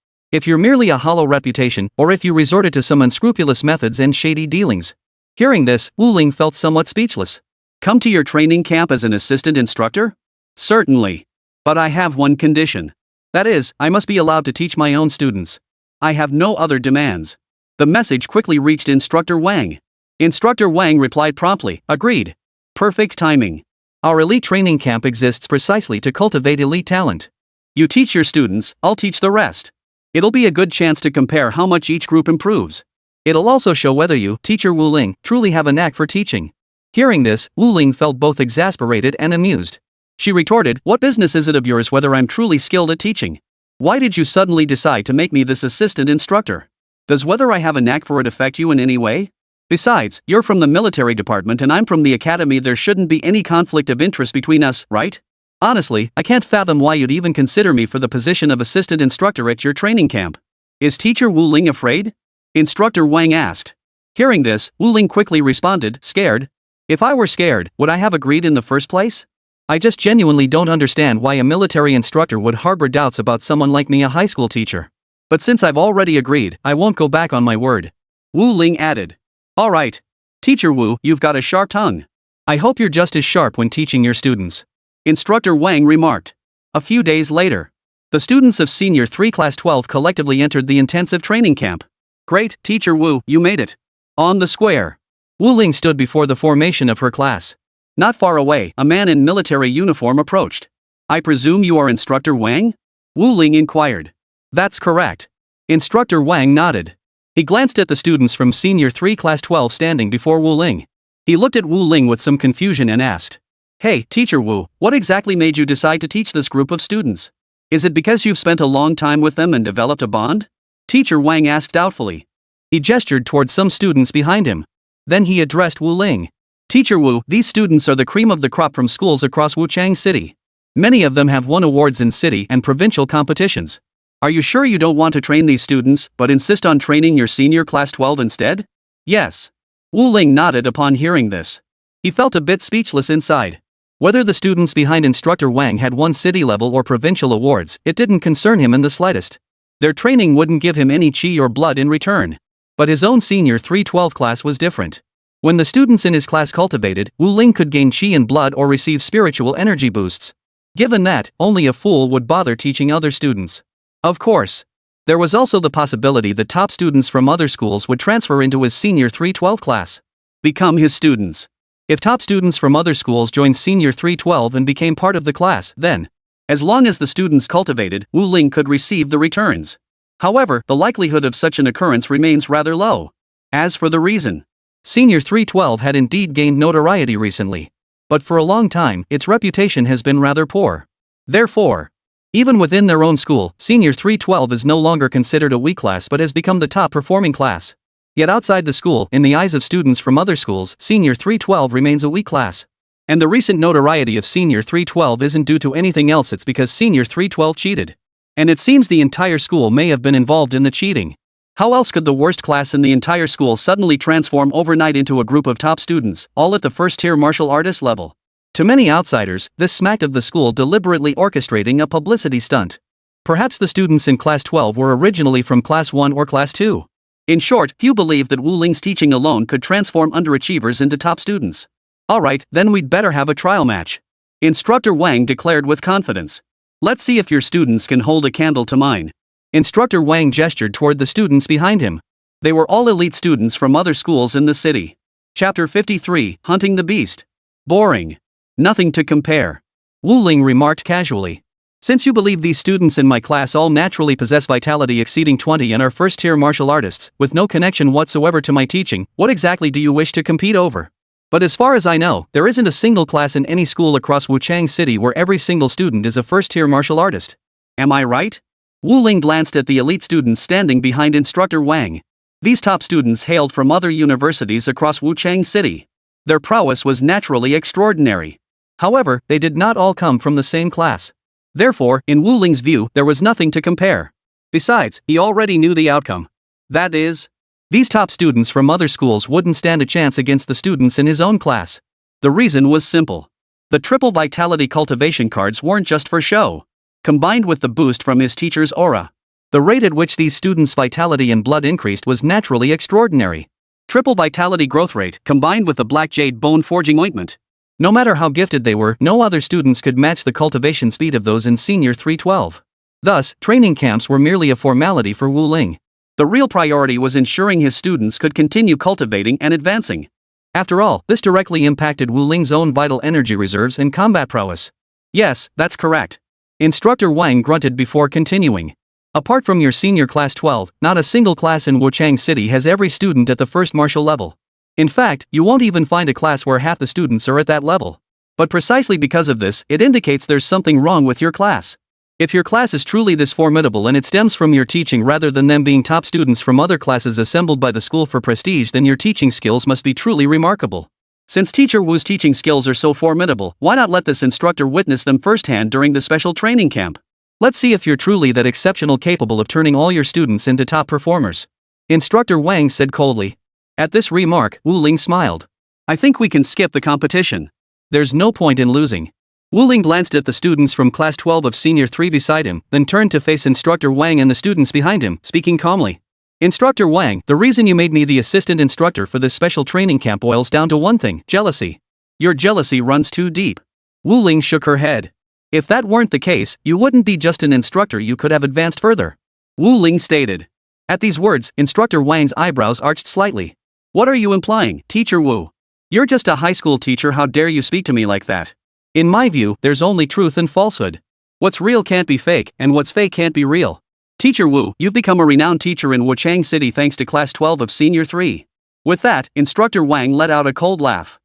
you're merely a hollow reputation, or if you resorted to some unscrupulous methods and shady dealings. Hearing this, Wu Ling felt somewhat speechless. Come to your training camp as an assistant instructor? Certainly. But I have one condition. That is, I must be allowed to teach my own students. I have no other demands. The message quickly reached Instructor Wang. Instructor Wang replied promptly, agreed. Perfect timing. Our elite training camp exists precisely to cultivate elite talent. You teach your students, I'll teach the rest. It'll be a good chance to compare how much each group improves. It'll also show whether you, Teacher Wu Ling, truly have a knack for teaching. Hearing this, Wu Ling felt both exasperated and amused. She retorted, what business is it of yours whether I'm truly skilled at teaching? Why did you suddenly decide to make me this assistant instructor? Does whether I have a knack for it affect you in any way? Besides, you're from the military department and I'm from the academy. There shouldn't be any conflict of interest between us, right? Honestly, I can't fathom why you'd even consider me for the position of assistant instructor at your training camp. Is Teacher Wu Ling afraid? Instructor Wang asked. Hearing this, Wu Ling quickly responded, scared? If I were scared, would I have agreed in the first place? I just genuinely don't understand why a military instructor would harbor doubts about someone like me, a high school teacher. But since I've already agreed, I won't go back on my word. Wu Ling added. Alright. Teacher Wu, you've got a sharp tongue. I hope you're just as sharp when teaching your students. Instructor Wang remarked. A few days later, the students of Senior 3 Class 12 collectively entered the intensive training camp. Great, Teacher Wu, you made it. On the square, Wu Ling stood before the formation of her class. Not far away, a man in military uniform approached. I presume you are Instructor Wang? Wu Ling inquired. That's correct. Instructor Wang nodded. He glanced at the students from Senior 3 Class 12 standing before Wu Ling. He looked at Wu Ling with some confusion and asked, Hey, Teacher Wu, what exactly made you decide to teach this group of students? Is it because you've spent a long time with them and developed a bond? Teacher Wang asked doubtfully. He gestured towards some students behind him. Then he addressed Wu Ling. Teacher Wu, these students are the cream of the crop from schools across Wuchang City. Many of them have won awards in city and provincial competitions. Are you sure you don't want to train these students, but insist on training your Senior Class 12 instead? Yes. Wu Ling nodded upon hearing this. He felt a bit speechless inside. Whether the students behind Instructor Wang had won city-level or provincial awards, it didn't concern him in the slightest. Their training wouldn't give him any qi or blood in return. But his own Senior 312 class was different. When the students in his class cultivated, Wu Ling could gain qi and blood or receive spiritual energy boosts. Given that, only a fool would bother teaching other students. Of course. There was also the possibility that top students from other schools would transfer into his senior 312 class. Become his students. If top students from other schools joined senior 312 and became part of the class, then, as long as the students cultivated, Wu Ling could receive the returns. However, the likelihood of such an occurrence remains rather low. As for the reason, senior 312 had indeed gained notoriety recently. But for a long time, its reputation has been rather poor. Therefore, even within their own school, senior 312 is no longer considered a weak class but has become the top performing class. Yet outside the school, in the eyes of students from other schools, senior 312 remains a weak class. And the recent notoriety of senior 312 isn't due to anything else, it's because senior 312 cheated. And it seems the entire school may have been involved in the cheating. How else could the worst class in the entire school suddenly transform overnight into a group of top students, all at the first-tier martial artist level? To many outsiders, this smacked of the school deliberately orchestrating a publicity stunt. Perhaps the students in Class 12 were originally from Class 1 or Class 2. In short, few believed that Wu Ling's teaching alone could transform underachievers into top students. Alright, then we'd better have a trial match. Instructor Wang declared with confidence. Let's see if your students can hold a candle to mine. Instructor Wang gestured toward the students behind him. They were all elite students from other schools in the city. Chapter 53, Hunting the Beast. Boring. Nothing to compare. Wu Ling remarked casually. Since you believe these students in my class all naturally possess vitality exceeding 20 and are first-tier martial artists, with no connection whatsoever to my teaching, what exactly do you wish to compete over? But as far as I know, there isn't a single class in any school across Wuchang City where every single student is a first-tier martial artist. Am I right? Wu Ling glanced at the elite students standing behind Instructor Wang. These top students hailed from other universities across Wuchang City. Their prowess was naturally extraordinary. However, they did not all come from the same class. Therefore, in Wu Ling's view, there was nothing to compare. Besides, he already knew the outcome. That is, these top students from other schools wouldn't stand a chance against the students in his own class. The reason was simple. The triple vitality cultivation cards weren't just for show. Combined with the boost from his teacher's aura, the rate at which these students' vitality and blood increased was naturally extraordinary. Triple vitality growth rate combined with the black jade bone forging ointment. No matter how gifted they were, no other students could match the cultivation speed of those in senior 312. Thus, training camps were merely a formality for Wu Ling. The real priority was ensuring his students could continue cultivating and advancing. After all, this directly impacted Wu Ling's own vital energy reserves and combat prowess. Yes, that's correct. Instructor Wang grunted before continuing. Apart from your senior class 12, not a single class in Wuchang City has every student at the first martial level. In fact, you won't even find a class where half the students are at that level. But precisely because of this, it indicates there's something wrong with your class. If your class is truly this formidable and it stems from your teaching rather than them being top students from other classes assembled by the school for prestige, then your teaching skills must be truly remarkable. Since Teacher Wu's teaching skills are so formidable, why not let this instructor witness them firsthand during the special training camp? Let's see if you're truly that exceptional, capable of turning all your students into top performers. Instructor Wang said coldly. At this remark, Wu Ling smiled. I think we can skip the competition. There's no point in losing. Wu Ling glanced at the students from Class 12 of Senior 3 beside him, then turned to face Instructor Wang and the students behind him, speaking calmly. Instructor Wang, the reason you made me the assistant instructor for this special training camp boils down to one thing: jealousy. Your jealousy runs too deep. Wu Ling shook her head. If that weren't the case, you wouldn't be just an instructor, you could have advanced further. Wu Ling stated. At these words, Instructor Wang's eyebrows arched slightly. What are you implying, Teacher Wu? You're just a high school teacher, how dare you speak to me like that? In my view, there's only truth and falsehood. What's real can't be fake, and what's fake can't be real. Teacher Wu, you've become a renowned teacher in Wuchang City thanks to Class 12 of Senior 3. With that, Instructor Wang let out a cold laugh.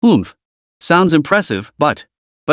Oomph. Sounds impressive, but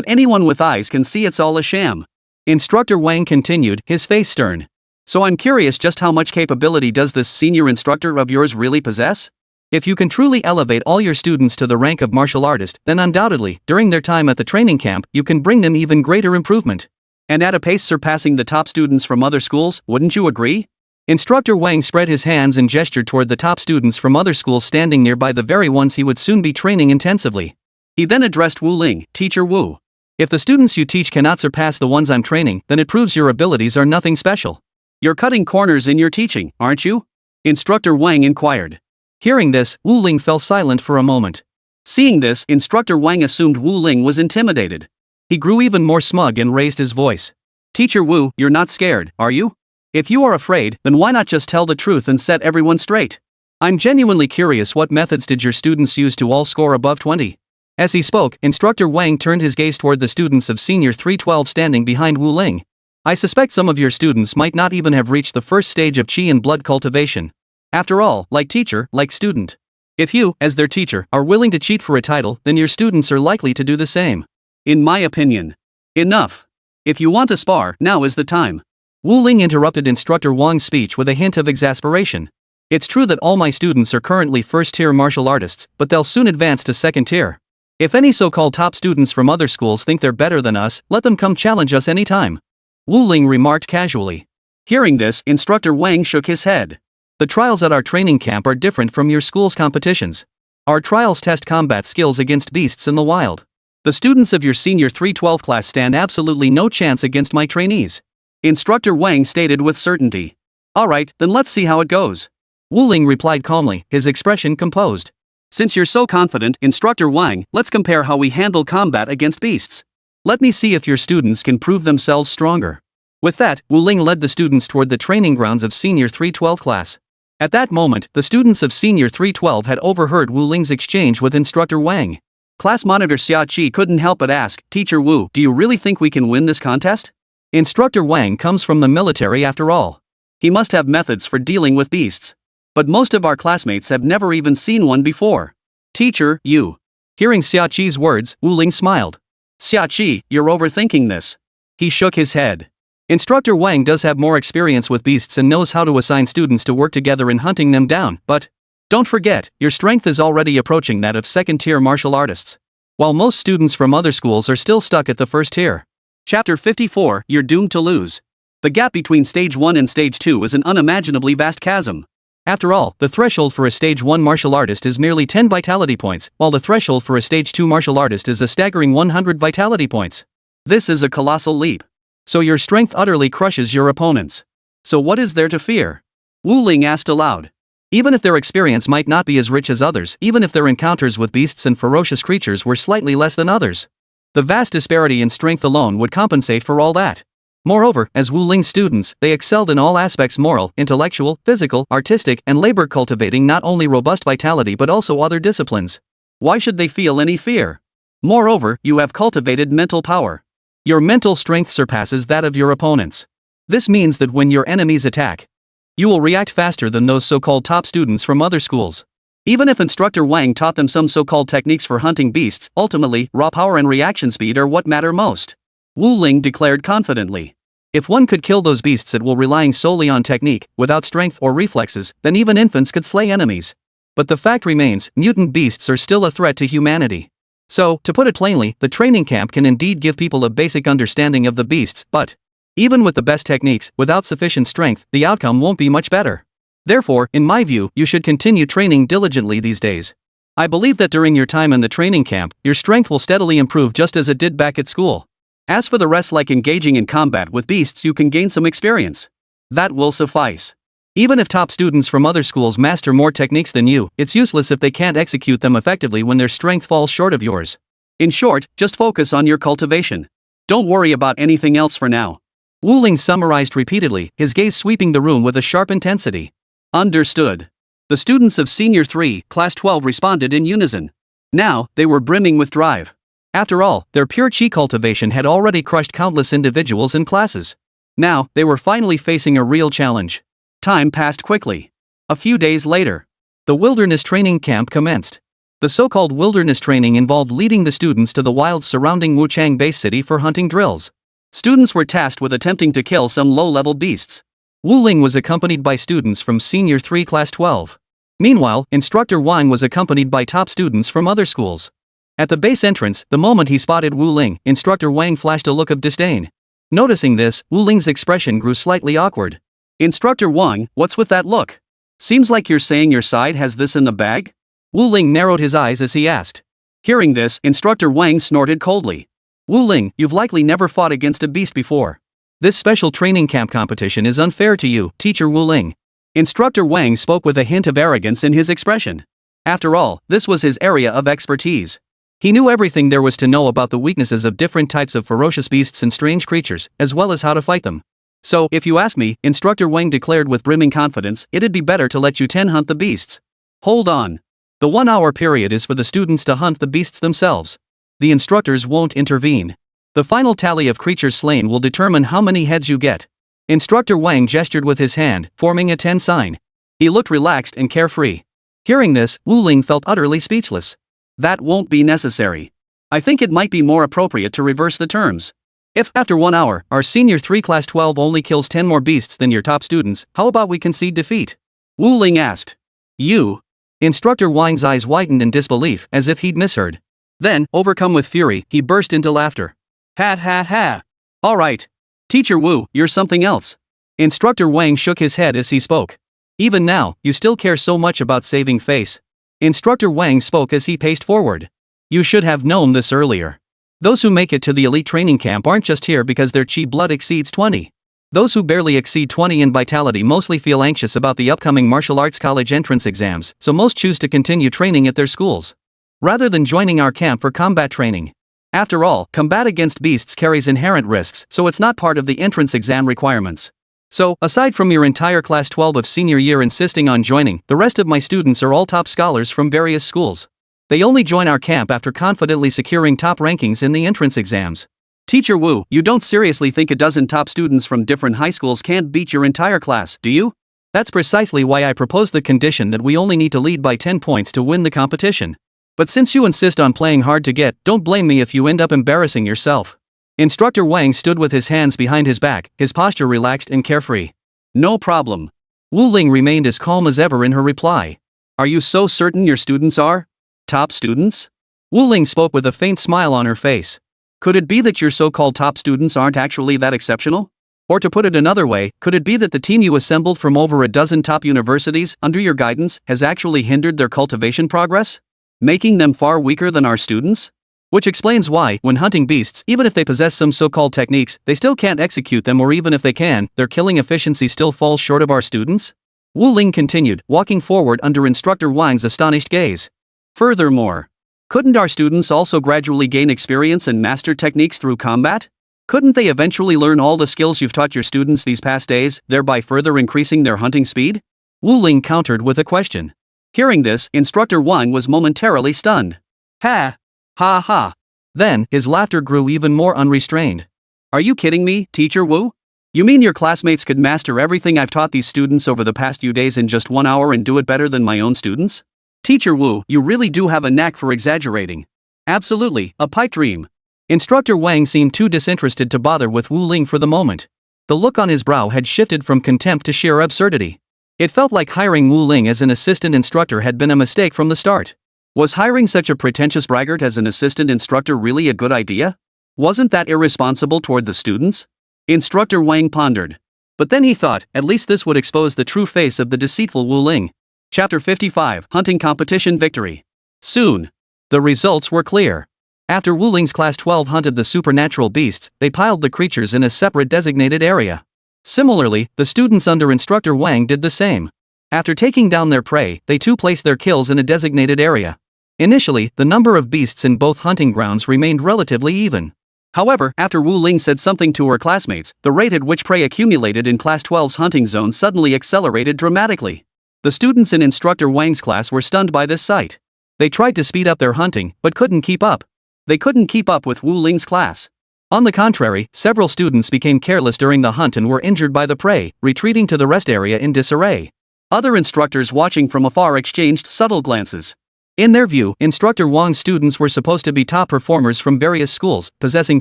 anyone with eyes can see it's all a sham. Instructor Wang continued, his face stern. So I'm curious, just how much capability does this senior instructor of yours really possess? If you can truly elevate all your students to the rank of martial artist, then undoubtedly, during their time at the training camp, you can bring them even greater improvement. And at a pace surpassing the top students from other schools, wouldn't you agree? Instructor Wang spread his hands and gestured toward the top students from other schools standing nearby, the very ones he would soon be training intensively. He then addressed Wu Ling, Teacher Wu. If the students you teach cannot surpass the ones I'm training, then it proves your abilities are nothing special. You're cutting corners in your teaching, aren't you? Instructor Wang inquired. Hearing this, Wu Ling fell silent for a moment. Seeing this, Instructor Wang assumed Wu Ling was intimidated. He grew even more smug and raised his voice. Teacher Wu, you're not scared, are you? If you are afraid, then why not just tell the truth and set everyone straight? I'm genuinely curious, what methods did your students use to all score above 20? As he spoke, Instructor Wang turned his gaze toward the students of Senior 312 standing behind Wu Ling. I suspect some of your students might not even have reached the first stage of qi and blood cultivation. After all, like teacher, like student. If you, as their teacher, are willing to cheat for a title, then your students are likely to do the same. In my opinion. Enough. If you want to spar, now is the time. Wu Ling interrupted Instructor Wang's speech with a hint of exasperation. It's true that all my students are currently first-tier martial artists, but they'll soon advance to second tier. If any so-called top students from other schools think they're better than us, let them come challenge us anytime. Wu Ling remarked casually. Hearing this, Instructor Wang shook his head. The trials at our training camp are different from your school's competitions. Our trials test combat skills against beasts in the wild. The students of your Senior 312 class stand absolutely no chance against my trainees. Instructor Wang stated with certainty. Alright, then let's see how it goes. Wu Ling replied calmly, his expression composed. Since you're so confident, Instructor Wang, let's compare how we handle combat against beasts. Let me see if your students can prove themselves stronger. With that, Wu Ling led the students toward the training grounds of Senior 312 class. At that moment, the students of Senior 312 had overheard Wu Ling's exchange with Instructor Wang. Class monitor Xia Qi couldn't help but ask, Teacher Wu, do you really think we can win this contest? Instructor Wang comes from the military after all. He must have methods for dealing with beasts. But most of our classmates have never even seen one before. Teacher, you. Hearing Xia Qi's words, Wu Ling smiled. Xia Qi, you're overthinking this. He shook his head. Instructor Wang does have more experience with beasts and knows how to assign students to work together in hunting them down, but don't forget, your strength is already approaching that of second-tier martial artists. While most students from other schools are still stuck at the first tier. Chapter 54, You're doomed to lose. The gap between Stage 1 and Stage 2 is an unimaginably vast chasm. After all, the threshold for a Stage 1 martial artist is merely 10 vitality points, while the threshold for a Stage 2 martial artist is a staggering 100 vitality points. This is a colossal leap. So your strength utterly crushes your opponents. So what is there to fear? Wu Ling asked aloud. Even if their experience might not be as rich as others, even if their encounters with beasts and ferocious creatures were slightly less than others, the vast disparity in strength alone would compensate for all that. Moreover, as Wu Ling's students, they excelled in all aspects: moral, intellectual, physical, artistic, and labor, cultivating not only robust vitality but also other disciplines. Why should they feel any fear? Moreover, you have cultivated mental power. Your mental strength surpasses that of your opponents. This means that when your enemies attack, you will react faster than those so-called top students from other schools. Even if Instructor Wang taught them some so-called techniques for hunting beasts, ultimately, raw power and reaction speed are what matter most. Wu Ling declared confidently. If one could kill those beasts at will relying solely on technique, without strength or reflexes, then even infants could slay enemies. But the fact remains, mutant beasts are still a threat to humanity. So, to put it plainly, the training camp can indeed give people a basic understanding of the beasts, but even with the best techniques, without sufficient strength, the outcome won't be much better. Therefore, in my view, you should continue training diligently these days. I believe that during your time in the training camp, your strength will steadily improve just as it did back at school. As for the rest, like engaging in combat with beasts, you can gain some experience. That will suffice. Even if top students from other schools master more techniques than you, it's useless if they can't execute them effectively when their strength falls short of yours. In short, just focus on your cultivation. Don't worry about anything else for now. Wu Ling summarized repeatedly, his gaze sweeping the room with a sharp intensity. Understood. The students of Senior 3, Class 12 responded in unison. Now, they were brimming with drive. After all, their pure chi cultivation had already crushed countless individuals and classes. Now, they were finally facing a real challenge. Time passed quickly. A few days later, the wilderness training camp commenced. The so-called wilderness training involved leading the students to the wilds surrounding Wuchang Base City for hunting drills. Students were tasked with attempting to kill some low-level beasts. Wu Ling was accompanied by students from Senior 3 Class 12. Meanwhile, Instructor Wang was accompanied by top students from other schools. At the base entrance, the moment he spotted Wu Ling, Instructor Wang flashed a look of disdain. Noticing this, Wu Ling's expression grew slightly awkward. Instructor Wang, what's with that look? Seems like you're saying your side has this in the bag? Wu Ling narrowed his eyes as he asked. Hearing this, Instructor Wang snorted coldly. Wu Ling, you've likely never fought against a beast before. This special training camp competition is unfair to you, Teacher Wu Ling. Instructor Wang spoke with a hint of arrogance in his expression. After all, this was his area of expertise. He knew everything there was to know about the weaknesses of different types of ferocious beasts and strange creatures, as well as how to fight them. So, if you ask me, Instructor Wang declared with brimming confidence, it'd be better to let you 10 hunt the beasts. Hold on. The 1 hour period is for the students to hunt the beasts themselves. The instructors won't intervene. The final tally of creatures slain will determine how many heads you get. Instructor Wang gestured with his hand, forming a 10 sign. He looked relaxed and carefree. Hearing this, Wu Ling felt utterly speechless. That won't be necessary. I think it might be more appropriate to reverse the terms. If, after 1 hour, our senior 3 class 12 only kills 10 more beasts than your top students, how about we concede defeat? Wu Ling asked. You? Instructor Wang's eyes widened in disbelief, as if he'd misheard. Then, overcome with fury, he burst into laughter. Ha ha ha. Alright. Teacher Wu, you're something else. Instructor Wang shook his head as he spoke. Even now, you still care so much about saving face. Instructor Wang spoke as he paced forward. You should have known this earlier. Those who make it to the elite training camp aren't just here because their chi blood exceeds 20. Those who barely exceed 20 in vitality mostly feel anxious about the upcoming martial arts college entrance exams, so most choose to continue training at their schools, rather than joining our camp for combat training. After all, combat against beasts carries inherent risks, so it's not part of the entrance exam requirements. So, aside from your entire class 12 of senior year insisting on joining, the rest of my students are all top scholars from various schools. They only join our camp after confidently securing top rankings in the entrance exams. Teacher Wu, you don't seriously think a dozen top students from different high schools can't beat your entire class, do you? That's precisely why I proposed the condition that we only need to lead by 10 points to win the competition. But since you insist on playing hard to get, don't blame me if you end up embarrassing yourself. Instructor Wang stood with his hands behind his back, his posture relaxed and carefree. No problem. Wu Ling remained as calm as ever in her reply. Are you so certain your students are top students? Wu Ling spoke with a faint smile on her face. Could it be that your so-called top students aren't actually that exceptional? Or to put it another way, could it be that the team you assembled from over a dozen top universities, under your guidance, has actually hindered their cultivation progress, making them far weaker than our students? Which explains why, when hunting beasts, even if they possess some so-called techniques, they still can't execute them, or even if they can, their killing efficiency still falls short of our students? Wu Ling continued, walking forward under Instructor Wang's astonished gaze. Furthermore, couldn't our students also gradually gain experience and master techniques through combat? Couldn't they eventually learn all the skills you've taught your students these past days, thereby further increasing their hunting speed? Wu Ling countered with a question. Hearing this, Instructor Wang was momentarily stunned. Ha! Ha ha! Then, his laughter grew even more unrestrained. Are you kidding me, Teacher Wu? You mean your classmates could master everything I've taught these students over the past few days in just 1 hour and do it better than my own students? Teacher Wu, you really do have a knack for exaggerating. Absolutely, a pipe dream. Instructor Wang seemed too disinterested to bother with Wu Ling for the moment. The look on his brow had shifted from contempt to sheer absurdity. It felt like hiring Wu Ling as an assistant instructor had been a mistake from the start. Was hiring such a pretentious braggart as an assistant instructor really a good idea? Wasn't that irresponsible toward the students? Instructor Wang pondered. But then he thought, at least this would expose the true face of the deceitful Wu Ling. Chapter 55, Hunting Competition Victory. Soon. The results were clear. After Wu Ling's Class 12 hunted the supernatural beasts, they piled the creatures in a separate designated area. Similarly, the students under Instructor Wang did the same. After taking down their prey, they too placed their kills in a designated area. Initially, the number of beasts in both hunting grounds remained relatively even. However, after Wu Ling said something to her classmates, the rate at which prey accumulated in Class 12's hunting zone suddenly accelerated dramatically. The students in Instructor Wang's class were stunned by this sight. They tried to speed up their hunting, but couldn't keep up. They couldn't keep up with Wu Ling's class. On the contrary, several students became careless during the hunt and were injured by the prey, retreating to the rest area in disarray. Other instructors watching from afar exchanged subtle glances. In their view, Instructor Wang's students were supposed to be top performers from various schools, possessing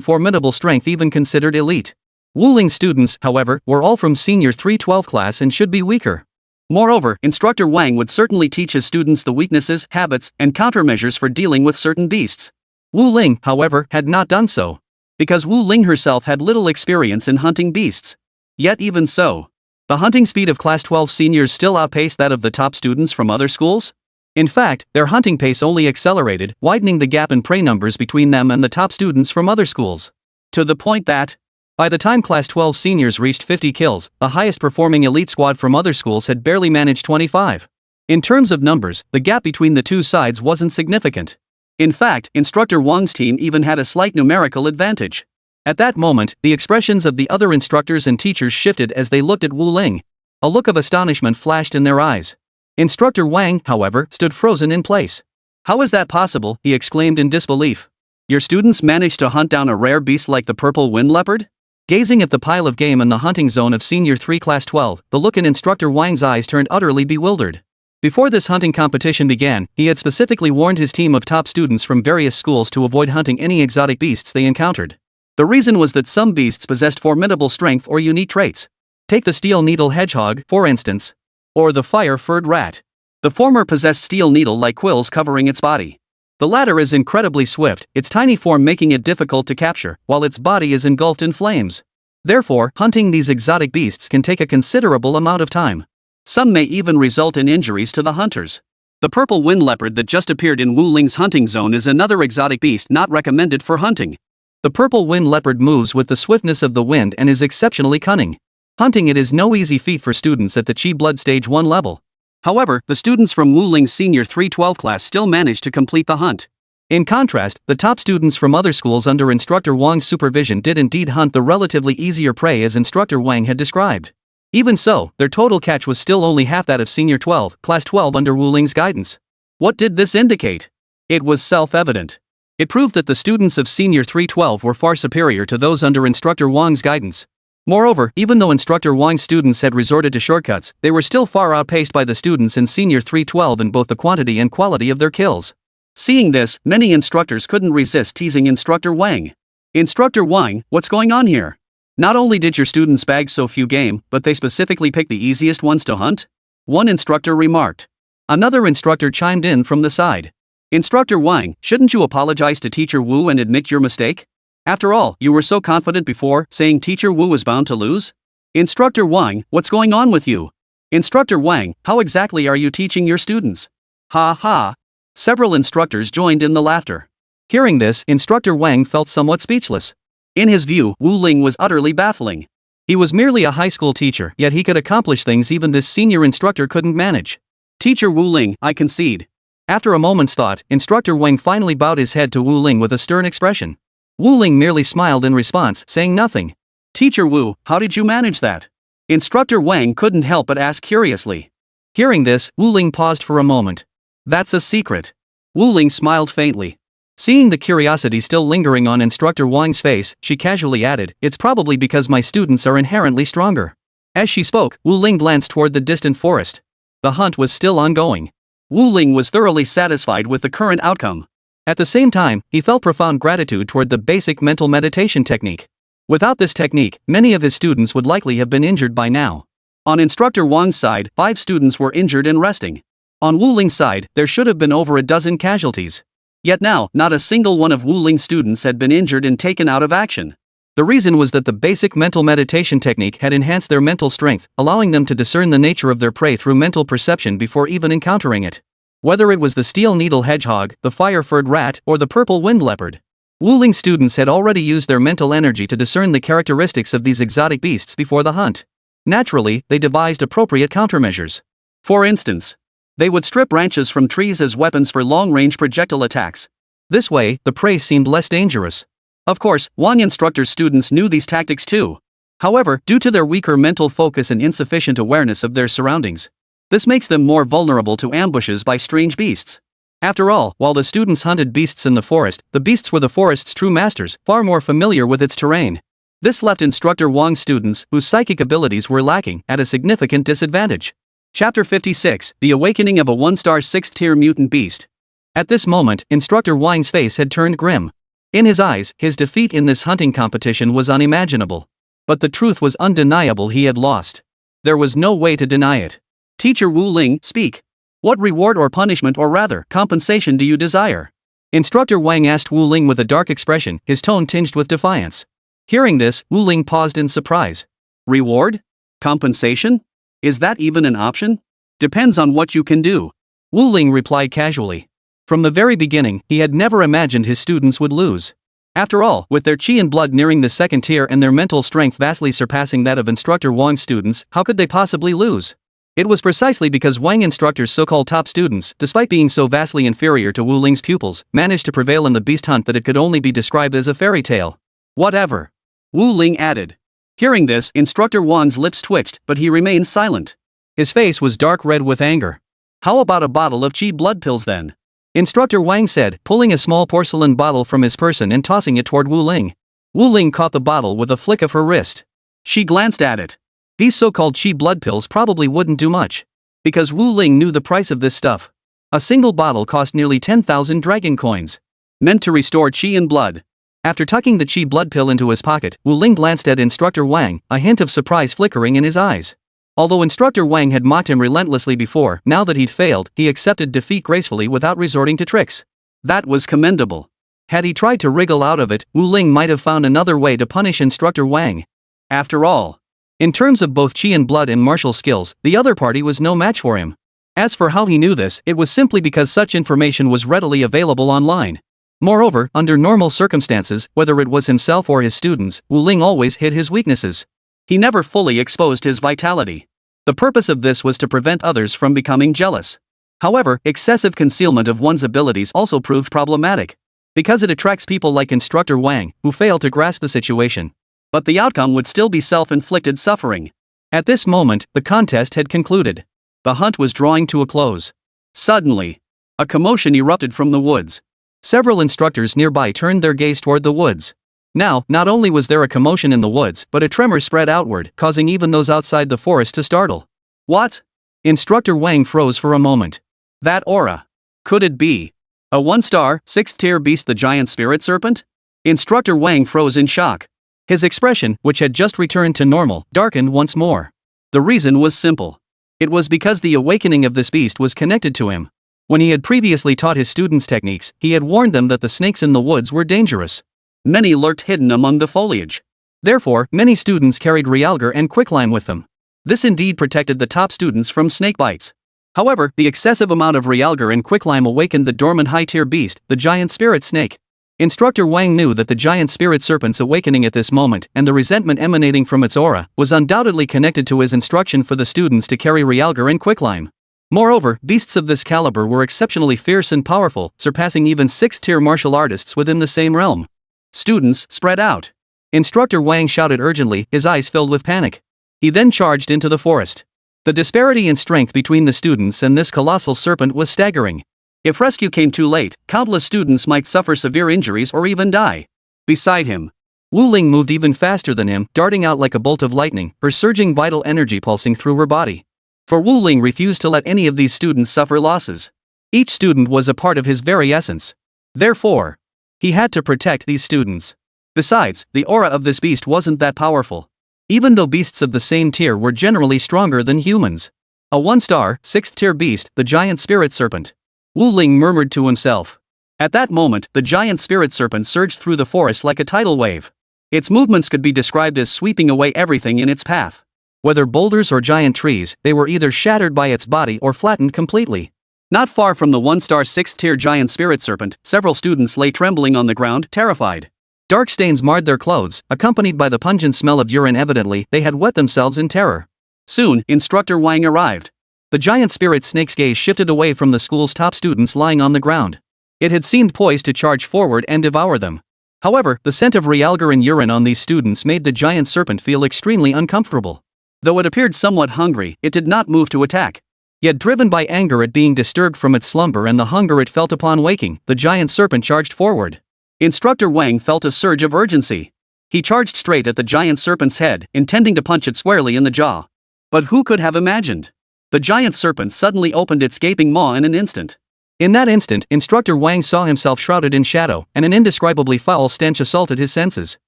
formidable strength even considered elite. Wu Ling's students, however, were all from Senior 312 class and should be weaker. Moreover, Instructor Wang would certainly teach his students the weaknesses, habits, and countermeasures for dealing with certain beasts. Wu Ling, however, had not done so. Because Wu Ling herself had little experience in hunting beasts. Yet even so, the hunting speed of Class 12 seniors still outpaced that of the top students from other schools. In fact, their hunting pace only accelerated, widening the gap in prey numbers between them and the top students from other schools. To the point that, by the time Class 12 seniors reached 50 kills, the highest performing elite squad from other schools had barely managed 25. In terms of numbers, the gap between the two sides wasn't significant. In fact, Instructor Wang's team even had a slight numerical advantage. At that moment, the expressions of the other instructors and teachers shifted as they looked at Wu Ling. A look of astonishment flashed in their eyes. Instructor Wang, however, stood frozen in place. "How is that possible?" he exclaimed in disbelief. "Your students managed to hunt down a rare beast like the purple wind leopard?" Gazing at the pile of game in the hunting zone of Senior 3 Class 12, the look in Instructor Wang's eyes turned utterly bewildered. Before this hunting competition began, he had specifically warned his team of top students from various schools to avoid hunting any exotic beasts they encountered. The reason was that some beasts possessed formidable strength or unique traits. Take the steel needle hedgehog, for instance. Or the fire-furred rat. The former possessed steel needle-like quills covering its body. The latter is incredibly swift, its tiny form making it difficult to capture, while its body is engulfed in flames. Therefore, hunting these exotic beasts can take a considerable amount of time. Some may even result in injuries to the hunters. The purple wind leopard that just appeared in Wu Ling's hunting zone is another exotic beast not recommended for hunting. The purple wind leopard moves with the swiftness of the wind and is exceptionally cunning. Hunting it is no easy feat for students at the Chi Blood Stage 1 level. However, the students from Wu Ling's Senior 312 class still managed to complete the hunt. In contrast, the top students from other schools under Instructor Wang's supervision did indeed hunt the relatively easier prey as Instructor Wang had described. Even so, their total catch was still only half that of Senior 12, Class 12 under Wu Ling's guidance. What did this indicate? It was self-evident. It proved that the students of Senior 312 were far superior to those under Instructor Wang's guidance. Moreover, even though Instructor Wang's students had resorted to shortcuts, they were still far outpaced by the students in Senior 312 in both the quantity and quality of their kills. Seeing this, many instructors couldn't resist teasing Instructor Wang. "Instructor Wang, what's going on here? Not only did your students bag so few game, but they specifically picked the easiest ones to hunt?" One instructor remarked. Another instructor chimed in from the side. "Instructor Wang, shouldn't you apologize to Teacher Wu and admit your mistake? After all, you were so confident before, saying Teacher Wu was bound to lose? Instructor Wang, what's going on with you? Instructor Wang, how exactly are you teaching your students?" Ha ha. Several instructors joined in the laughter. Hearing this, Instructor Wang felt somewhat speechless. In his view, Wu Ling was utterly baffling. He was merely a high school teacher, yet he could accomplish things even this senior instructor couldn't manage. "Teacher Wu Ling, I concede." After a moment's thought, Instructor Wang finally bowed his head to Wu Ling with a stern expression. Wu Ling merely smiled in response, saying nothing. "Teacher Wu, how did you manage that?" Instructor Wang couldn't help but ask curiously. Hearing this, Wu Ling paused for a moment. "That's a secret." Wu Ling smiled faintly. Seeing the curiosity still lingering on Instructor Wang's face, she casually added, "It's probably because my students are inherently stronger." As she spoke, Wu Ling glanced toward the distant forest. The hunt was still ongoing. Wu Ling was thoroughly satisfied with the current outcome. At the same time, he felt profound gratitude toward the basic mental meditation technique. Without this technique, many of his students would likely have been injured by now. On Instructor Wang's side, 5 students were injured and resting. On Wu Ling's side, there should have been over a dozen casualties. Yet now, not a single one of Wu Ling's students had been injured and taken out of action. The reason was that the basic mental meditation technique had enhanced their mental strength, allowing them to discern the nature of their prey through mental perception before even encountering it. Whether it was the steel needle hedgehog, the fire-furred rat, or the purple wind leopard, Wu Ling's students had already used their mental energy to discern the characteristics of these exotic beasts before the hunt. Naturally, they devised appropriate countermeasures. For instance, they would strip branches from trees as weapons for long-range projectile attacks. This way, the prey seemed less dangerous. Of course, Wang instructor's students knew these tactics too. However, due to their weaker mental focus and insufficient awareness of their surroundings, this makes them more vulnerable to ambushes by strange beasts. After all, while the students hunted beasts in the forest, the beasts were the forest's true masters, far more familiar with its terrain. This left Instructor Wang's students, whose psychic abilities were lacking, at a significant disadvantage. Chapter 56, The Awakening of a 1-star 6th-tier mutant beast. At this moment, Instructor Wang's face had turned grim. In his eyes, his defeat in this hunting competition was unimaginable. But the truth was undeniable: he had lost. There was no way to deny it. "Teacher Wu Ling, speak. What reward or punishment, or rather, compensation do you desire?" Instructor Wang asked Wu Ling with a dark expression, his tone tinged with defiance. Hearing this, Wu Ling paused in surprise. "Reward? Compensation? Is that even an option?" "Depends on what you can do," Wu Ling replied casually. From the very beginning, he had never imagined his students would lose. After all, with their chi and blood nearing the 2nd tier and their mental strength vastly surpassing that of Instructor Wang's students, how could they possibly lose? It was precisely because Wang instructor's so-called top students, despite being so vastly inferior to Wu Ling's pupils, managed to prevail in the beast hunt that it could only be described as a fairy tale. Whatever. Wu Ling added. Hearing this, Instructor Wang's lips twitched, but he remained silent. His face was dark red with anger. How about a bottle of chi blood pills then? Instructor Wang said, pulling a small porcelain bottle from his person and tossing it toward Wu Ling. Wu Ling caught the bottle with a flick of her wrist. She glanced at it. These so-called chi blood pills probably wouldn't do much. Because Wu Ling knew the price of this stuff. A single bottle cost nearly 10,000 dragon coins. Meant to restore chi and blood. After tucking the chi blood pill into his pocket, Wu Ling glanced at Instructor Wang, a hint of surprise flickering in his eyes. Although Instructor Wang had mocked him relentlessly before, now that he'd failed, he accepted defeat gracefully without resorting to tricks. That was commendable. Had he tried to wriggle out of it, Wu Ling might have found another way to punish Instructor Wang. After all, in terms of both chi and blood and martial skills, the other party was no match for him. As for how he knew this, it was simply because such information was readily available online. Moreover, under normal circumstances, whether it was himself or his students, Wu Ling always hid his weaknesses. He never fully exposed his vitality. The purpose of this was to prevent others from becoming jealous. However, excessive concealment of one's abilities also proved problematic. Because it attracts people like Instructor Wang, who fail to grasp the situation. But the outcome would still be self-inflicted suffering. At this moment, the contest had concluded. The hunt was drawing to a close. Suddenly, a commotion erupted from the woods. Several instructors nearby turned their gaze toward the woods. Now, not only was there a commotion in the woods, but a tremor spread outward, causing even those outside the forest to startle. What? Instructor Wang froze for a moment. That aura. Could it be a 1-star, 6th-tier beast, the giant spirit serpent? Instructor Wang froze in shock. His expression, which had just returned to normal, darkened once more. The reason was simple. It was because the awakening of this beast was connected to him. When he had previously taught his students techniques, he had warned them that the snakes in the woods were dangerous. Many lurked hidden among the foliage. Therefore, many students carried realgar and quicklime with them. This indeed protected the top students from snake bites. However, the excessive amount of realgar and quicklime awakened the dormant high-tier beast, the giant spirit snake. Instructor Wang knew that the giant spirit serpent's awakening at this moment, and the resentment emanating from its aura, was undoubtedly connected to his instruction for the students to carry realgar and quicklime. Moreover, beasts of this caliber were exceptionally fierce and powerful, surpassing even 6th-tier martial artists within the same realm. Students, spread out. Instructor Wang shouted urgently, his eyes filled with panic. He then charged into the forest. The disparity in strength between the students and this colossal serpent was staggering. If rescue came too late, countless students might suffer severe injuries or even die. Beside him, Wu Ling moved even faster than him, darting out like a bolt of lightning, her surging vital energy pulsing through her body. For Wu Ling refused to let any of these students suffer losses. Each student was a part of his very essence. Therefore, he had to protect these students. Besides, the aura of this beast wasn't that powerful. Even though beasts of the same tier were generally stronger than humans. A 1-star, 6th-tier beast, the giant spirit serpent. Wu Ling murmured to himself. At that moment, the giant spirit serpent surged through the forest like a tidal wave. Its movements could be described as sweeping away everything in its path. Whether boulders or giant trees, they were either shattered by its body or flattened completely. Not far from the 1-star 6th-tier giant spirit serpent, several students lay trembling on the ground, terrified. Dark stains marred their clothes, accompanied by the pungent smell of urine. Evidently, they had wet themselves in terror. Soon, Instructor Wang arrived. The giant spirit snake's gaze shifted away from the school's top students lying on the ground. It had seemed poised to charge forward and devour them. However, the scent of realgar and urine on these students made the giant serpent feel extremely uncomfortable. Though it appeared somewhat hungry, it did not move to attack. Yet driven by anger at being disturbed from its slumber and the hunger it felt upon waking, the giant serpent charged forward. Instructor Wang felt a surge of urgency. He charged straight at the giant serpent's head, intending to punch it squarely in the jaw. But who could have imagined? The giant serpent suddenly opened its gaping maw in an instant. In that instant, Instructor Wang saw himself shrouded in shadow, and an indescribably foul stench assaulted his senses.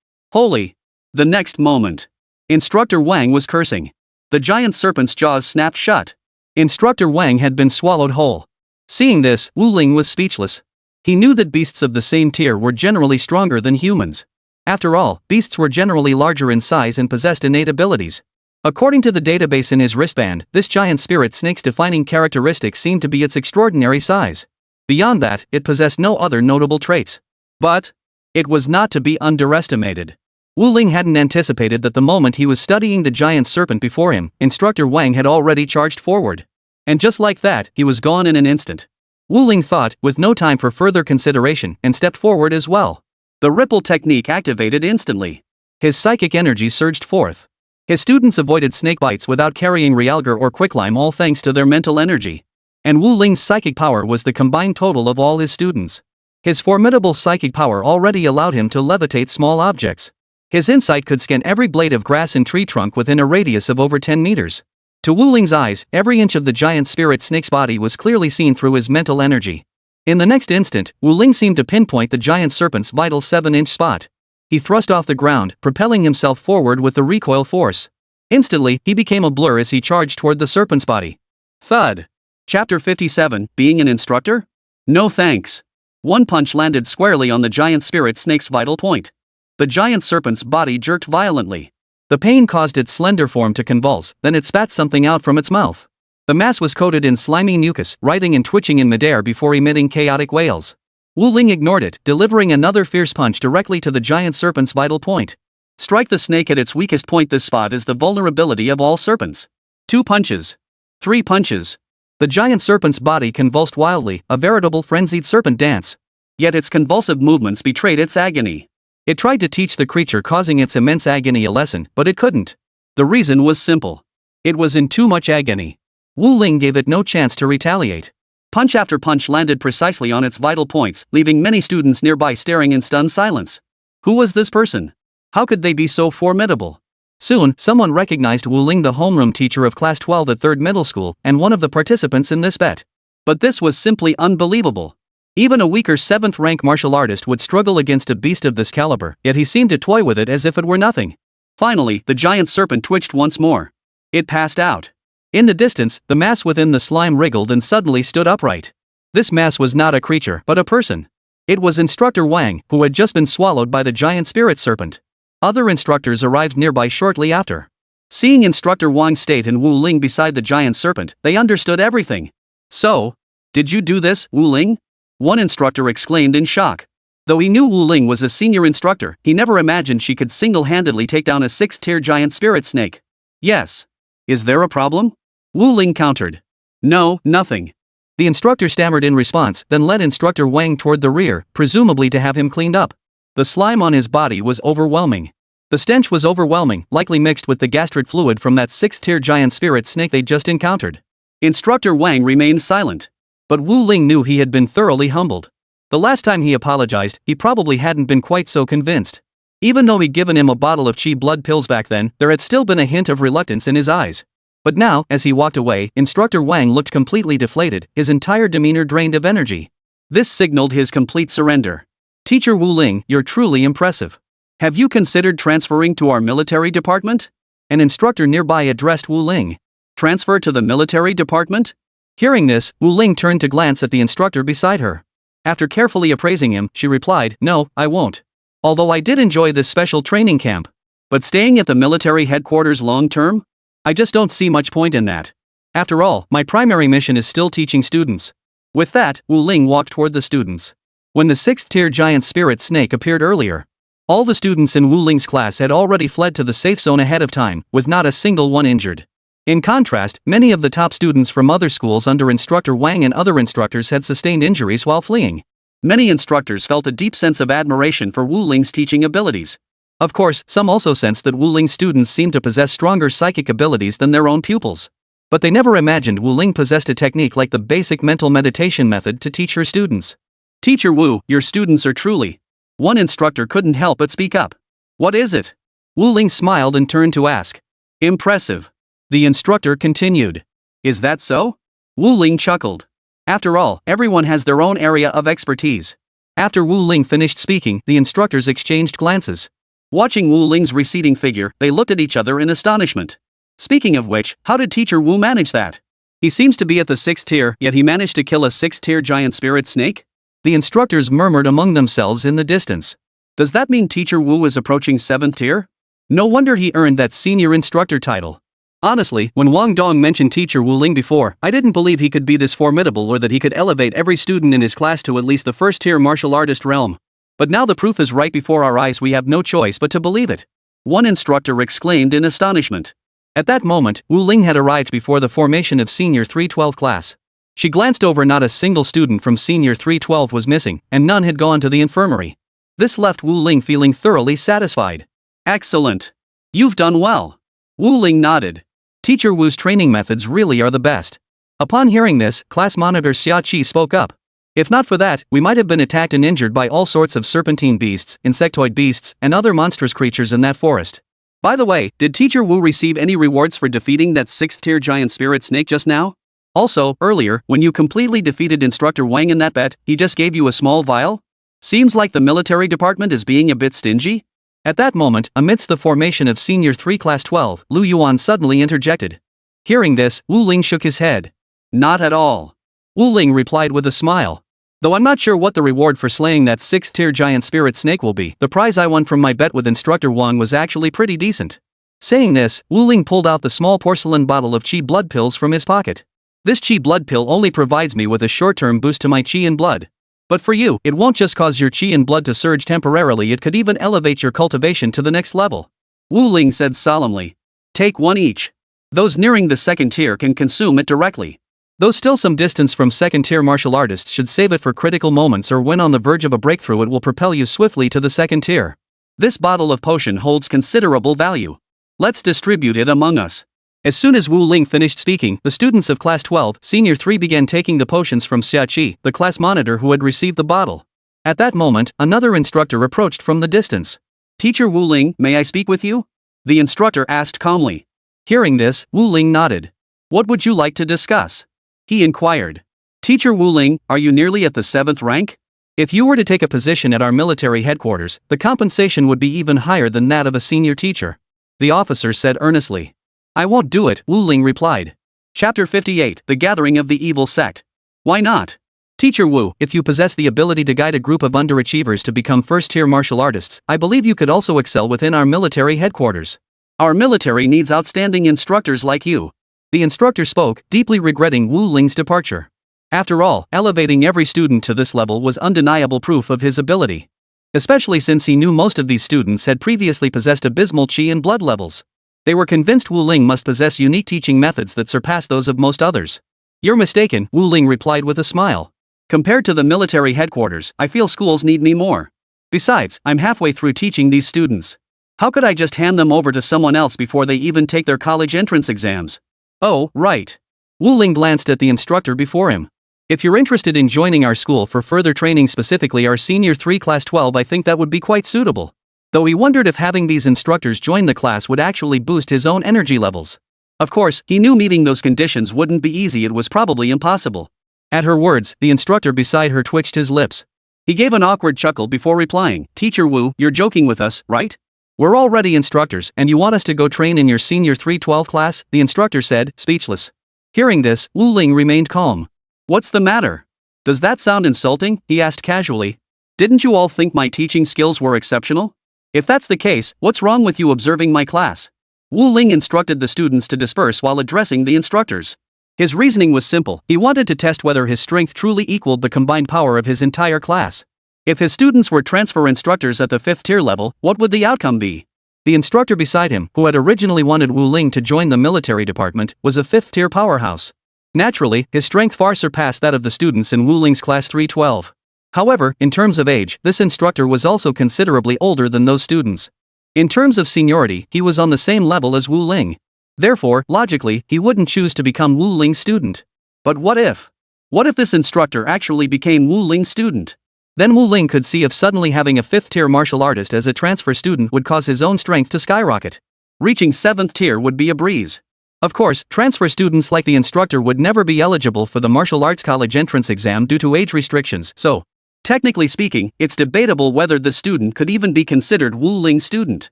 Holy! The next moment, Instructor Wang was cursing. The giant serpent's jaws snapped shut. Instructor Wang had been swallowed whole. Seeing this, Wu Ling was speechless. He knew that beasts of the same tier were generally stronger than humans. After all, beasts were generally larger in size and possessed innate abilities. According to the database in his wristband, this giant spirit snake's defining characteristic seemed to be its extraordinary size. Beyond that, it possessed no other notable traits. But it was not to be underestimated. Wu Ling hadn't anticipated that the moment he was studying the giant serpent before him, Instructor Wang had already charged forward. And just like that, he was gone in an instant. Wu Ling thought, with no time for further consideration, and stepped forward as well. The ripple technique activated instantly. His psychic energy surged forth. His students avoided snake bites without carrying realgar or quicklime, all thanks to their mental energy. And Wu Ling's psychic power was the combined total of all his students. His formidable psychic power already allowed him to levitate small objects. His insight could scan every blade of grass and tree trunk within a radius of over 10 meters. To Wu Ling's eyes, every inch of the giant spirit snake's body was clearly seen through his mental energy. In the next instant, Wu Ling seemed to pinpoint the giant serpent's vital 7-inch spot. He thrust off the ground, propelling himself forward with the recoil force. Instantly, he became a blur as he charged toward the serpent's body. Thud. Chapter 57, Being an Instructor? No thanks. One punch landed squarely on the giant spirit snake's vital point. The giant serpent's body jerked violently. The pain caused its slender form to convulse, then it spat something out from its mouth. The mass was coated in slimy mucus, writhing and twitching in midair before emitting chaotic wails. Wu Ling ignored it, delivering another fierce punch directly to the giant serpent's vital point. Strike the snake at its weakest point. This spot is the vulnerability of all serpents. 2 punches. 3 punches. The giant serpent's body convulsed wildly, a veritable frenzied serpent dance. Yet its convulsive movements betrayed its agony. It tried to teach the creature causing its immense agony a lesson, but it couldn't. The reason was simple. It was in too much agony. Wu Ling gave it no chance to retaliate. Punch after punch landed precisely on its vital points, leaving many students nearby staring in stunned silence. Who was this person? How could they be so formidable? Soon, someone recognized Wu Ling, the homeroom teacher of class 12 at 3rd middle school, and one of the participants in this bet. But this was simply unbelievable. Even a weaker 7th rank martial artist would struggle against a beast of this caliber, yet he seemed to toy with it as if it were nothing. Finally, the giant serpent twitched once more. It passed out. In the distance, the mass within the slime wriggled and suddenly stood upright. This mass was not a creature, but a person. It was Instructor Wang, who had just been swallowed by the giant spirit serpent. Other instructors arrived nearby shortly after. Seeing Instructor Wang's state and Wu Ling beside the giant serpent, they understood everything. So, did you do this, Wu Ling? One instructor exclaimed in shock. Though he knew Wu Ling was a senior instructor, he never imagined she could single-handedly take down a 6th-tier giant spirit snake. Yes. Is there a problem? Wu Ling countered. No, nothing. The instructor stammered in response, then led Instructor Wang toward the rear, presumably to have him cleaned up. The slime on his body was overwhelming. The stench was overwhelming, likely mixed with the gastric fluid from that 6th-tier giant spirit snake they'd just encountered. Instructor Wang remained silent. But Wu Ling knew he had been thoroughly humbled. The last time he apologized, he probably hadn't been quite so convinced. Even though he'd given him a bottle of chi blood pills back then, there had still been a hint of reluctance in his eyes. But now, as he walked away, Instructor Wang looked completely deflated, his entire demeanor drained of energy. This signaled his complete surrender. Teacher Wu Ling, you're truly impressive. Have you considered transferring to our military department? An instructor nearby addressed Wu Ling. Transfer to the military department? Hearing this, Wu Ling turned to glance at the instructor beside her. After carefully appraising him, she replied, No, I won't. Although I did enjoy this special training camp. But staying at the military headquarters long term? I just don't see much point in that. After all, my primary mission is still teaching students. With that, Wu Ling walked toward the students. When the 6th-tier giant spirit snake appeared earlier, all the students in Wu Ling's class had already fled to the safe zone ahead of time, with not a single one injured. In contrast, many of the top students from other schools under Instructor Wang and other instructors had sustained injuries while fleeing. Many instructors felt a deep sense of admiration for Wu Ling's teaching abilities. Of course, some also sensed that Wu Ling's students seemed to possess stronger psychic abilities than their own pupils. But they never imagined Wu Ling possessed a technique like the basic mental meditation method to teach her students. Teacher Wu, your students are truly... One instructor couldn't help but speak up. What is it? Wu Ling smiled and turned to ask. Impressive. The instructor continued. Is that so? Wu Ling chuckled. After all, everyone has their own area of expertise. After Wu Ling finished speaking, the instructors exchanged glances. Watching Wu Ling's receding figure, they looked at each other in astonishment. Speaking of which, how did Teacher Wu manage that? He seems to be at the 6th tier, yet he managed to kill a 6th-tier giant spirit snake? The instructors murmured among themselves in the distance. Does that mean Teacher Wu is approaching 7th tier? No wonder he earned that senior instructor title. Honestly, when Wang Dong mentioned Teacher Wu Ling before, I didn't believe he could be this formidable or that he could elevate every student in his class to at least the 1st-tier martial artist realm. But now the proof is right before our eyes, we have no choice but to believe it. One instructor exclaimed in astonishment. At that moment, Wu Ling had arrived before the formation of Senior 312 class. She glanced over, not a single student from Senior 312 was missing, and none had gone to the infirmary. This left Wu Ling feeling thoroughly satisfied. Excellent. You've done well. Wu Ling nodded. Teacher Wu's training methods really are the best. Upon hearing this, class monitor Xia Qi spoke up. If not for that, we might have been attacked and injured by all sorts of serpentine beasts, insectoid beasts, and other monstrous creatures in that forest. By the way, did Teacher Wu receive any rewards for defeating that 6th-tier giant spirit snake just now? Also, earlier, when you completely defeated Instructor Wang in that bet, he just gave you a small vial? Seems like the military department is being a bit stingy? At that moment, amidst the formation of Senior 3 Class 12, Lu Yuan suddenly interjected. Hearing this, Wu Ling shook his head. Not at all. Wu Ling replied with a smile. Though I'm not sure what the reward for slaying that 6th-tier giant spirit snake will be, the prize I won from my bet with Instructor Wang was actually pretty decent. Saying this, Wu Ling pulled out the small porcelain bottle of Qi blood pills from his pocket. This Qi blood pill only provides me with a short-term boost to my Qi and blood. But for you, it won't just cause your Qi and blood to surge temporarily, it could even elevate your cultivation to the next level. Wu Ling said solemnly. Take one each. Those nearing the 2nd tier can consume it directly. Though still some distance from 2nd-tier martial artists should save it for critical moments or when on the verge of a breakthrough, it will propel you swiftly to the 2nd tier. This bottle of potion holds considerable value. Let's distribute it among us. As soon as Wu Ling finished speaking, the students of Class 12, Senior 3 began taking the potions from Xia Qi, the class monitor who had received the bottle. At that moment, another instructor approached from the distance. Teacher Wu Ling, may I speak with you? The instructor asked calmly. Hearing this, Wu Ling nodded. What would you like to discuss? He inquired. Teacher Wu Ling, are you nearly at the 7th rank? If you were to take a position at our military headquarters, the compensation would be even higher than that of a senior teacher. The officer said earnestly. I won't do it, Wu Ling replied. Chapter 58, The Gathering of the Evil Sect. Why not? Teacher Wu, if you possess the ability to guide a group of underachievers to become 1st-tier martial artists, I believe you could also excel within our military headquarters. Our military needs outstanding instructors like you. The instructor spoke, deeply regretting Wu Ling's departure. After all, elevating every student to this level was undeniable proof of his ability. Especially since he knew most of these students had previously possessed abysmal Qi and blood levels. They were convinced Wu Ling must possess unique teaching methods that surpass those of most others. You're mistaken, Wu Ling replied with a smile. Compared to the military headquarters, I feel schools need me more. Besides, I'm halfway through teaching these students. How could I just hand them over to someone else before they even take their college entrance exams? Oh, right. Wu Ling glanced at the instructor before him. If you're interested in joining our school for further training, specifically our Senior 3 Class 12, I think that would be quite suitable. Though he wondered if having these instructors join the class would actually boost his own energy levels. Of course, he knew meeting those conditions wouldn't be easy, it was probably impossible. At her words, the instructor beside her twitched his lips. He gave an awkward chuckle before replying, Teacher Wu, you're joking with us, right? We're already instructors, and you want us to go train in your Senior 312 class? The instructor said, speechless. Hearing this, Wu Ling remained calm. What's the matter? Does that sound insulting? He asked casually. Didn't you all think my teaching skills were exceptional? If that's the case, what's wrong with you observing my class? Wu Ling instructed the students to disperse while addressing the instructors. His reasoning was simple, he wanted to test whether his strength truly equaled the combined power of his entire class. If his students were transfer instructors at the 5th tier level, what would the outcome be? The instructor beside him, who had originally wanted Wu Ling to join the military department, was a 5th tier powerhouse. Naturally, his strength far surpassed that of the students in Wu Ling's class 312. However, in terms of age, this instructor was also considerably older than those students. In terms of seniority, he was on the same level as Wu Ling. Therefore, logically, he wouldn't choose to become Wu Ling's student. But what if? What if this instructor actually became Wu Ling's student? Then Wu Ling could see if suddenly having a 5th tier martial artist as a transfer student would cause his own strength to skyrocket. Reaching 7th tier would be a breeze. Of course, transfer students like the instructor would never be eligible for the martial arts college entrance exam due to age restrictions, so, technically speaking, it's debatable whether the student could even be considered Wu Ling's student.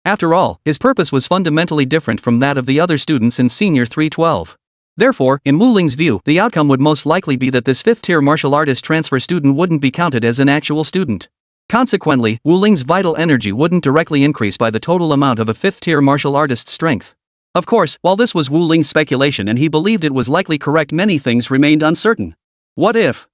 After all, his purpose was fundamentally different from that of the other students in Senior 312. Therefore, in Wu Ling's view, the outcome would most likely be that this 5th tier martial artist transfer student wouldn't be counted as an actual student. Consequently, Wu Ling's vital energy wouldn't directly increase by the total amount of a 5th tier martial artist's strength. Of course, while this was Wu Ling's speculation and he believed it was likely correct, many things remained uncertain. What if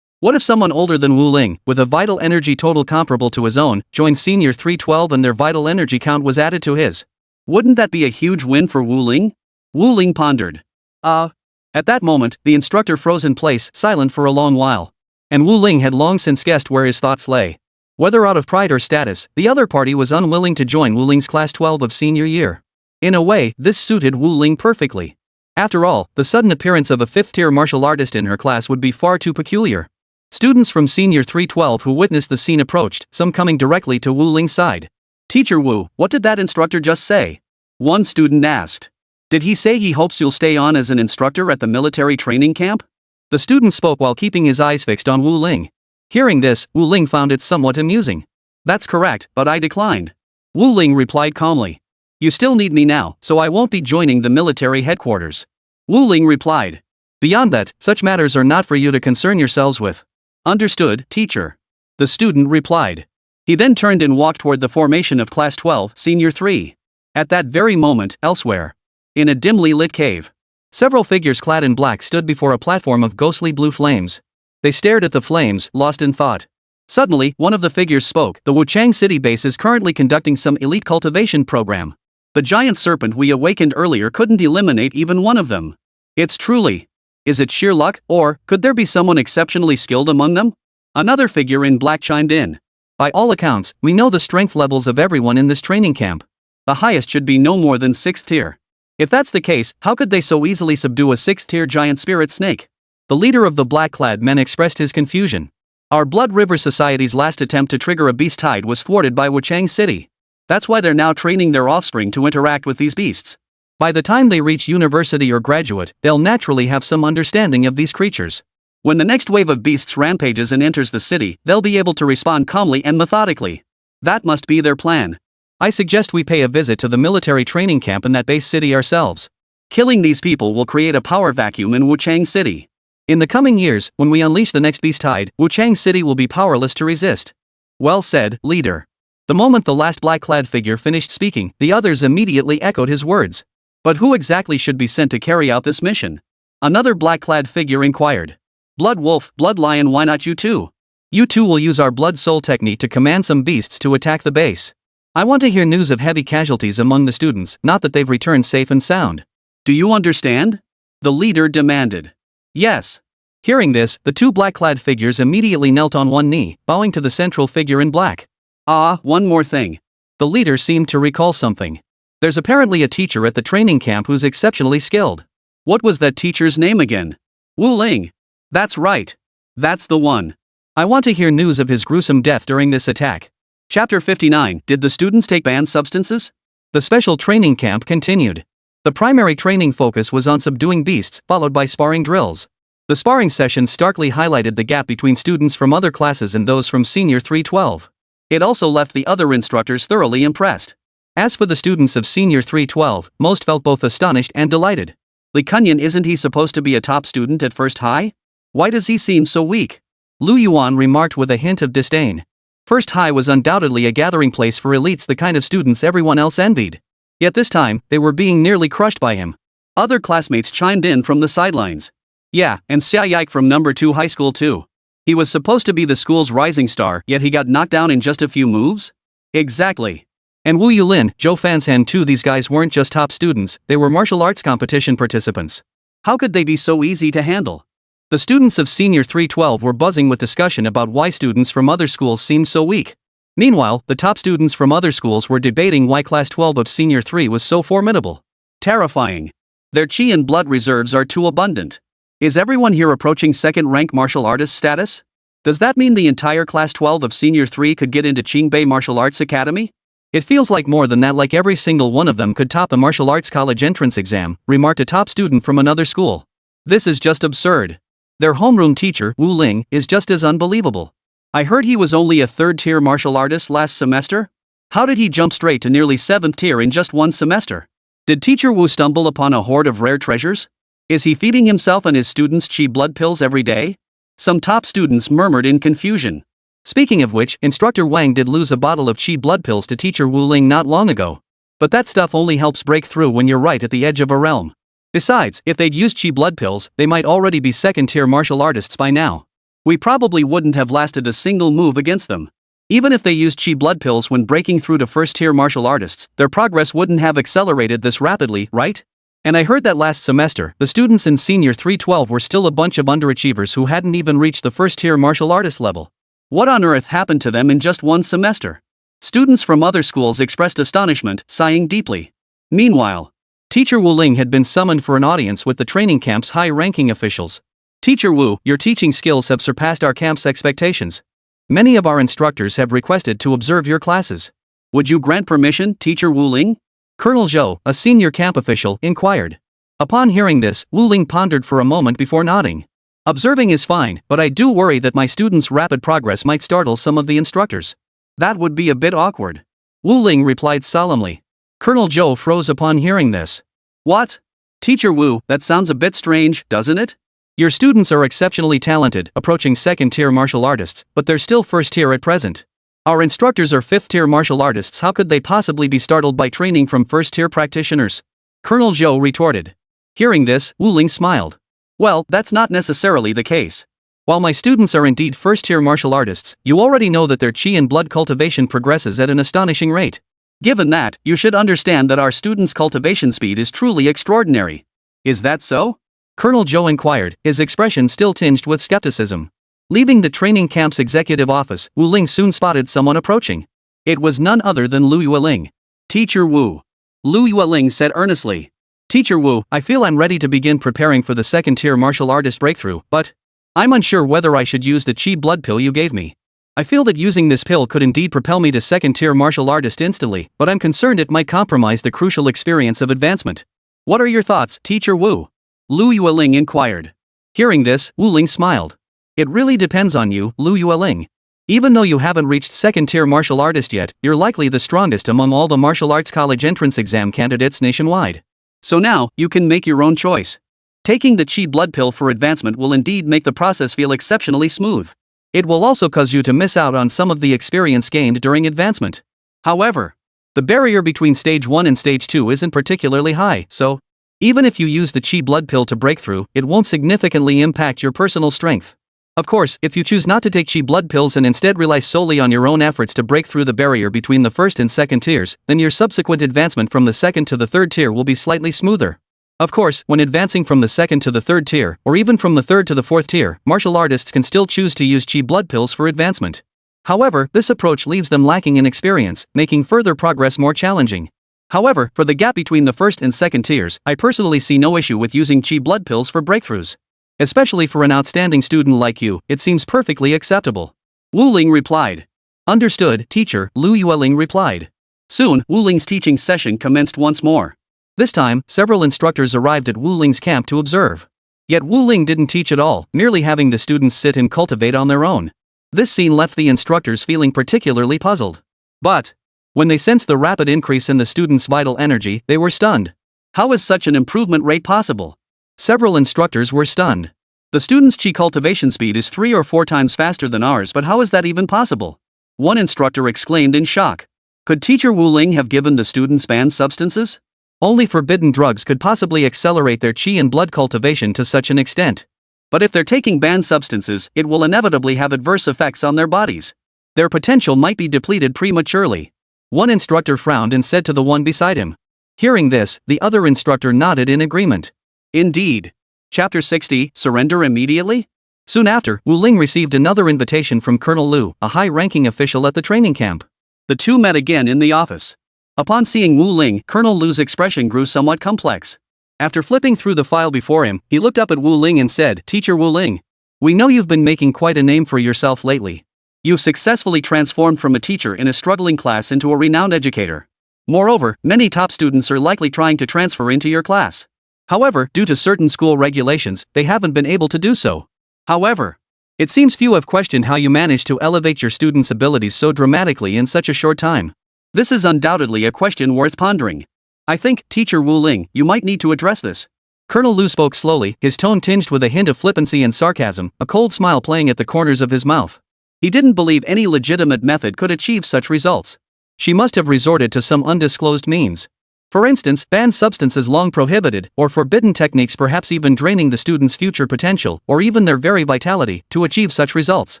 someone older than Wu Ling, with a vital energy total comparable to his own, joined Senior 312 and their vital energy count was added to his? Wouldn't that be a huge win for Wu Ling? Wu Ling pondered. At that moment, the instructor froze in place, silent for a long while. And Wu Ling had long since guessed where his thoughts lay. Whether out of pride or status, the other party was unwilling to join Wu Ling's class 12 of senior year. In a way, this suited Wu Ling perfectly. After all, the sudden appearance of a fifth-tier martial artist in her class would be far too peculiar. Students from senior 312 who witnessed the scene approached, some coming directly to Wu Ling's side. "Teacher Wu, what did that instructor just say?" one student asked. "Did he say he hopes you'll stay on as an instructor at the military training camp?" The student spoke while keeping his eyes fixed on Wu Ling. Hearing this, Wu Ling found it somewhat amusing. "That's correct, but I declined." Wu Ling replied calmly. "You still need me now, so I won't be joining the military headquarters." Wu Ling replied. "Beyond that, such matters are not for you to concern yourselves with." "Understood, teacher." The student replied. He then turned and walked toward the formation of Class 12, Senior 3. At that very moment, elsewhere, in a dimly lit cave, several figures clad in black stood before a platform of ghostly blue flames. They stared at the flames, lost in thought. Suddenly, one of the figures spoke. "The Wuchang City base is currently conducting some elite cultivation program. The giant serpent we awakened earlier couldn't eliminate even one of them. It's truly... Is it sheer luck, or could there be someone exceptionally skilled among them?" Another figure in black chimed in. "By all accounts, we know the strength levels of everyone in this training camp. The highest should be no more than 6th tier. If that's the case, how could they so easily subdue a 6th tier giant spirit snake?" The leader of the black-clad men expressed his confusion. "Our Blood River Society's last attempt to trigger a beast tide was thwarted by Wuchang City. That's why they're now training their offspring to interact with these beasts. By the time they reach university or graduate, they'll naturally have some understanding of these creatures. When the next wave of beasts rampages and enters the city, they'll be able to respond calmly and methodically. That must be their plan. I suggest we pay a visit to the military training camp in that base city ourselves. Killing these people will create a power vacuum in Wuchang City. In the coming years, when we unleash the next beast tide, Wuchang City will be powerless to resist." "Well said, leader." The moment the last black-clad figure finished speaking, the others immediately echoed his words. "But who exactly should be sent to carry out this mission?" Another black-clad figure inquired. "Blood Wolf, Blood Lion, why not you two? You two will use our Blood Soul technique to command some beasts to attack the base. I want to hear news of heavy casualties among the students, not that they've returned safe and sound. Do you understand?" the leader demanded. "Yes." Hearing this, the two black-clad figures immediately knelt on one knee, bowing to the central figure in black. One more thing." The leader seemed to recall something. "There's apparently a teacher at the training camp who's exceptionally skilled." "What was that teacher's name again?" "Wu Ling." "That's right. That's the one. I want to hear news of his gruesome death during this attack." Chapter 59. Did the students take banned substances? The special training camp continued. The primary training focus was on subduing beasts, followed by sparring drills. The sparring sessions starkly highlighted the gap between students from other classes and those from Senior 312. It also left the other instructors thoroughly impressed. As for the students of Senior 312, most felt both astonished and delighted. Li Kunyan, isn't he supposed to be a top student at First High? Why does he seem so weak? Lu Yuan remarked with a hint of disdain. First High was undoubtedly a gathering place for elites, the kind of students everyone else envied. Yet this time, they were being nearly crushed by him. Other classmates chimed in from the sidelines. "Yeah, and Xia Yike from number 2 high school too. He was supposed to be the school's rising star, yet he got knocked down in just a few moves?" "Exactly. And Wu Yulin, Zhou Fanshan too. These guys weren't just top students, they were martial arts competition participants. How could they be so easy to handle?" The students of Senior 312 were buzzing with discussion about why students from other schools seemed so weak. Meanwhile, the top students from other schools were debating why Class 12 of Senior 3 was so formidable. Terrifying. Their chi and blood reserves are too abundant. Is everyone here approaching second-rank martial artist status? Does that mean the entire Class 12 of Senior 3 could get into Qingbei Martial Arts Academy? It feels like more than that, like every single one of them could top a martial arts college entrance exam, remarked a top student from another school. This is just absurd. Their homeroom teacher, Wu Ling, is just as unbelievable. I heard he was only a 3rd-tier martial artist last semester? How did he jump straight to nearly 7th tier in just one semester? Did Teacher Wu stumble upon a hoard of rare treasures? Is he feeding himself and his students chi blood pills every day? Some top students murmured in confusion. Speaking of which, Instructor Wang did lose a bottle of chi blood pills to Teacher Wu Ling not long ago. But that stuff only helps break through when you're right at the edge of a realm. Besides, if they'd used chi blood pills, they might already be 2nd-tier martial artists by now. We probably wouldn't have lasted a single move against them. Even if they used chi blood pills when breaking through to 1st-tier martial artists, their progress wouldn't have accelerated this rapidly, right? And I heard that last semester, the students in Senior 312 were still a bunch of underachievers who hadn't even reached the 1st-tier martial artist level. What on earth happened to them in just one semester? Students from other schools expressed astonishment, sighing deeply. Meanwhile, Teacher Wu Ling had been summoned for an audience with the training camp's high-ranking officials. Teacher Wu, your teaching skills have surpassed our camp's expectations. Many of our instructors have requested to observe your classes. Would you grant permission, Teacher Wu Ling? Colonel Zhou, a senior camp official, inquired. Upon hearing this, Wu Ling pondered for a moment before nodding. Observing is fine, but I do worry that my students' rapid progress might startle some of the instructors. That would be a bit awkward. Wu Ling replied solemnly. Colonel Zhou froze upon hearing this. What? Teacher Wu, that sounds a bit strange, doesn't it? Your students are exceptionally talented, approaching second-tier martial artists, but they're still first-tier at present. Our instructors are fifth-tier martial artists. How could they possibly be startled by training from first-tier practitioners? Colonel Zhou retorted. Hearing this, Wu Ling smiled. Well, that's not necessarily the case. While my students are indeed first-tier martial artists, you already know that their chi and blood cultivation progresses at an astonishing rate. Given that, you should understand that our students' cultivation speed is truly extraordinary. Is that so? Colonel Zhou inquired, his expression still tinged with skepticism. Leaving the training camp's executive office, Wu Ling soon spotted someone approaching. It was none other than Lu Yueling. Teacher Wu. Lu Yueling said earnestly. Teacher Wu, I feel I'm ready to begin preparing for the second-tier martial artist breakthrough, but I'm unsure whether I should use the chi blood pill you gave me. I feel that using this pill could indeed propel me to second-tier martial artist instantly, but I'm concerned it might compromise the crucial experience of advancement. What are your thoughts, Teacher Wu? Lu Yueling inquired. Hearing this, Wu Ling smiled. It really depends on you, Lu Yueling. Even though you haven't reached second-tier martial artist yet, you're likely the strongest among all the martial arts college entrance exam candidates nationwide. So now, you can make your own choice. Taking the chi blood pill for advancement will indeed make the process feel exceptionally smooth. It will also cause you to miss out on some of the experience gained during advancement. However, the barrier between stage 1 and stage 2 isn't particularly high, so even if you use the chi blood pill to break through, it won't significantly impact your personal strength. Of course, if you choose not to take chi blood pills and instead rely solely on your own efforts to break through the barrier between the first and second tiers, then your subsequent advancement from the second to the third tier will be slightly smoother. Of course, when advancing from the second to the third tier, or even from the third to the fourth tier, martial artists can still choose to use chi blood pills for advancement. However, this approach leaves them lacking in experience, making further progress more challenging. However, for the gap between the first and second tiers, I personally see no issue with using chi blood pills for breakthroughs. Especially for an outstanding student like you, it seems perfectly acceptable. Wu Ling replied. Understood, teacher, Lu Yueling replied. Soon, Wu Ling's teaching session commenced once more. This time, several instructors arrived at Wu Ling's camp to observe. Yet Wu Ling didn't teach at all, merely having the students sit and cultivate on their own. This scene left the instructors feeling particularly puzzled. But when they sensed the rapid increase in the students' vital energy, they were stunned. How is such an improvement rate possible? Several instructors were stunned. The students' chi cultivation speed is 3 or 4 times faster than ours, but how is that even possible? One instructor exclaimed in shock. Could Teacher Wu Ling have given the students banned substances? Only forbidden drugs could possibly accelerate their chi and blood cultivation to such an extent. But if they're taking banned substances, it will inevitably have adverse effects on their bodies. Their potential might be depleted prematurely. One instructor frowned and said to the one beside him. Hearing this, the other instructor nodded in agreement. Indeed. Chapter 60, Surrender Immediately? Soon after, Wu Ling received another invitation from Colonel Lu, a high-ranking official at the training camp. The two met again in the office. Upon seeing Wu Ling, Colonel Lu's expression grew somewhat complex. After flipping through the file before him, he looked up at Wu Ling and said, Teacher Wu Ling, we know you've been making quite a name for yourself lately. You've successfully transformed from a teacher in a struggling class into a renowned educator. Moreover, many top students are likely trying to transfer into your class. However, due to certain school regulations, they haven't been able to do so. However, it seems few have questioned how you managed to elevate your students' abilities so dramatically in such a short time. This is undoubtedly a question worth pondering. I think, Teacher Wu Ling, you might need to address this. Colonel Lu spoke slowly, his tone tinged with a hint of flippancy and sarcasm, a cold smile playing at the corners of his mouth. He didn't believe any legitimate method could achieve such results. She must have resorted to some undisclosed means. For instance, banned substances long prohibited, or forbidden techniques perhaps even draining the student's future potential, or even their very vitality, to achieve such results.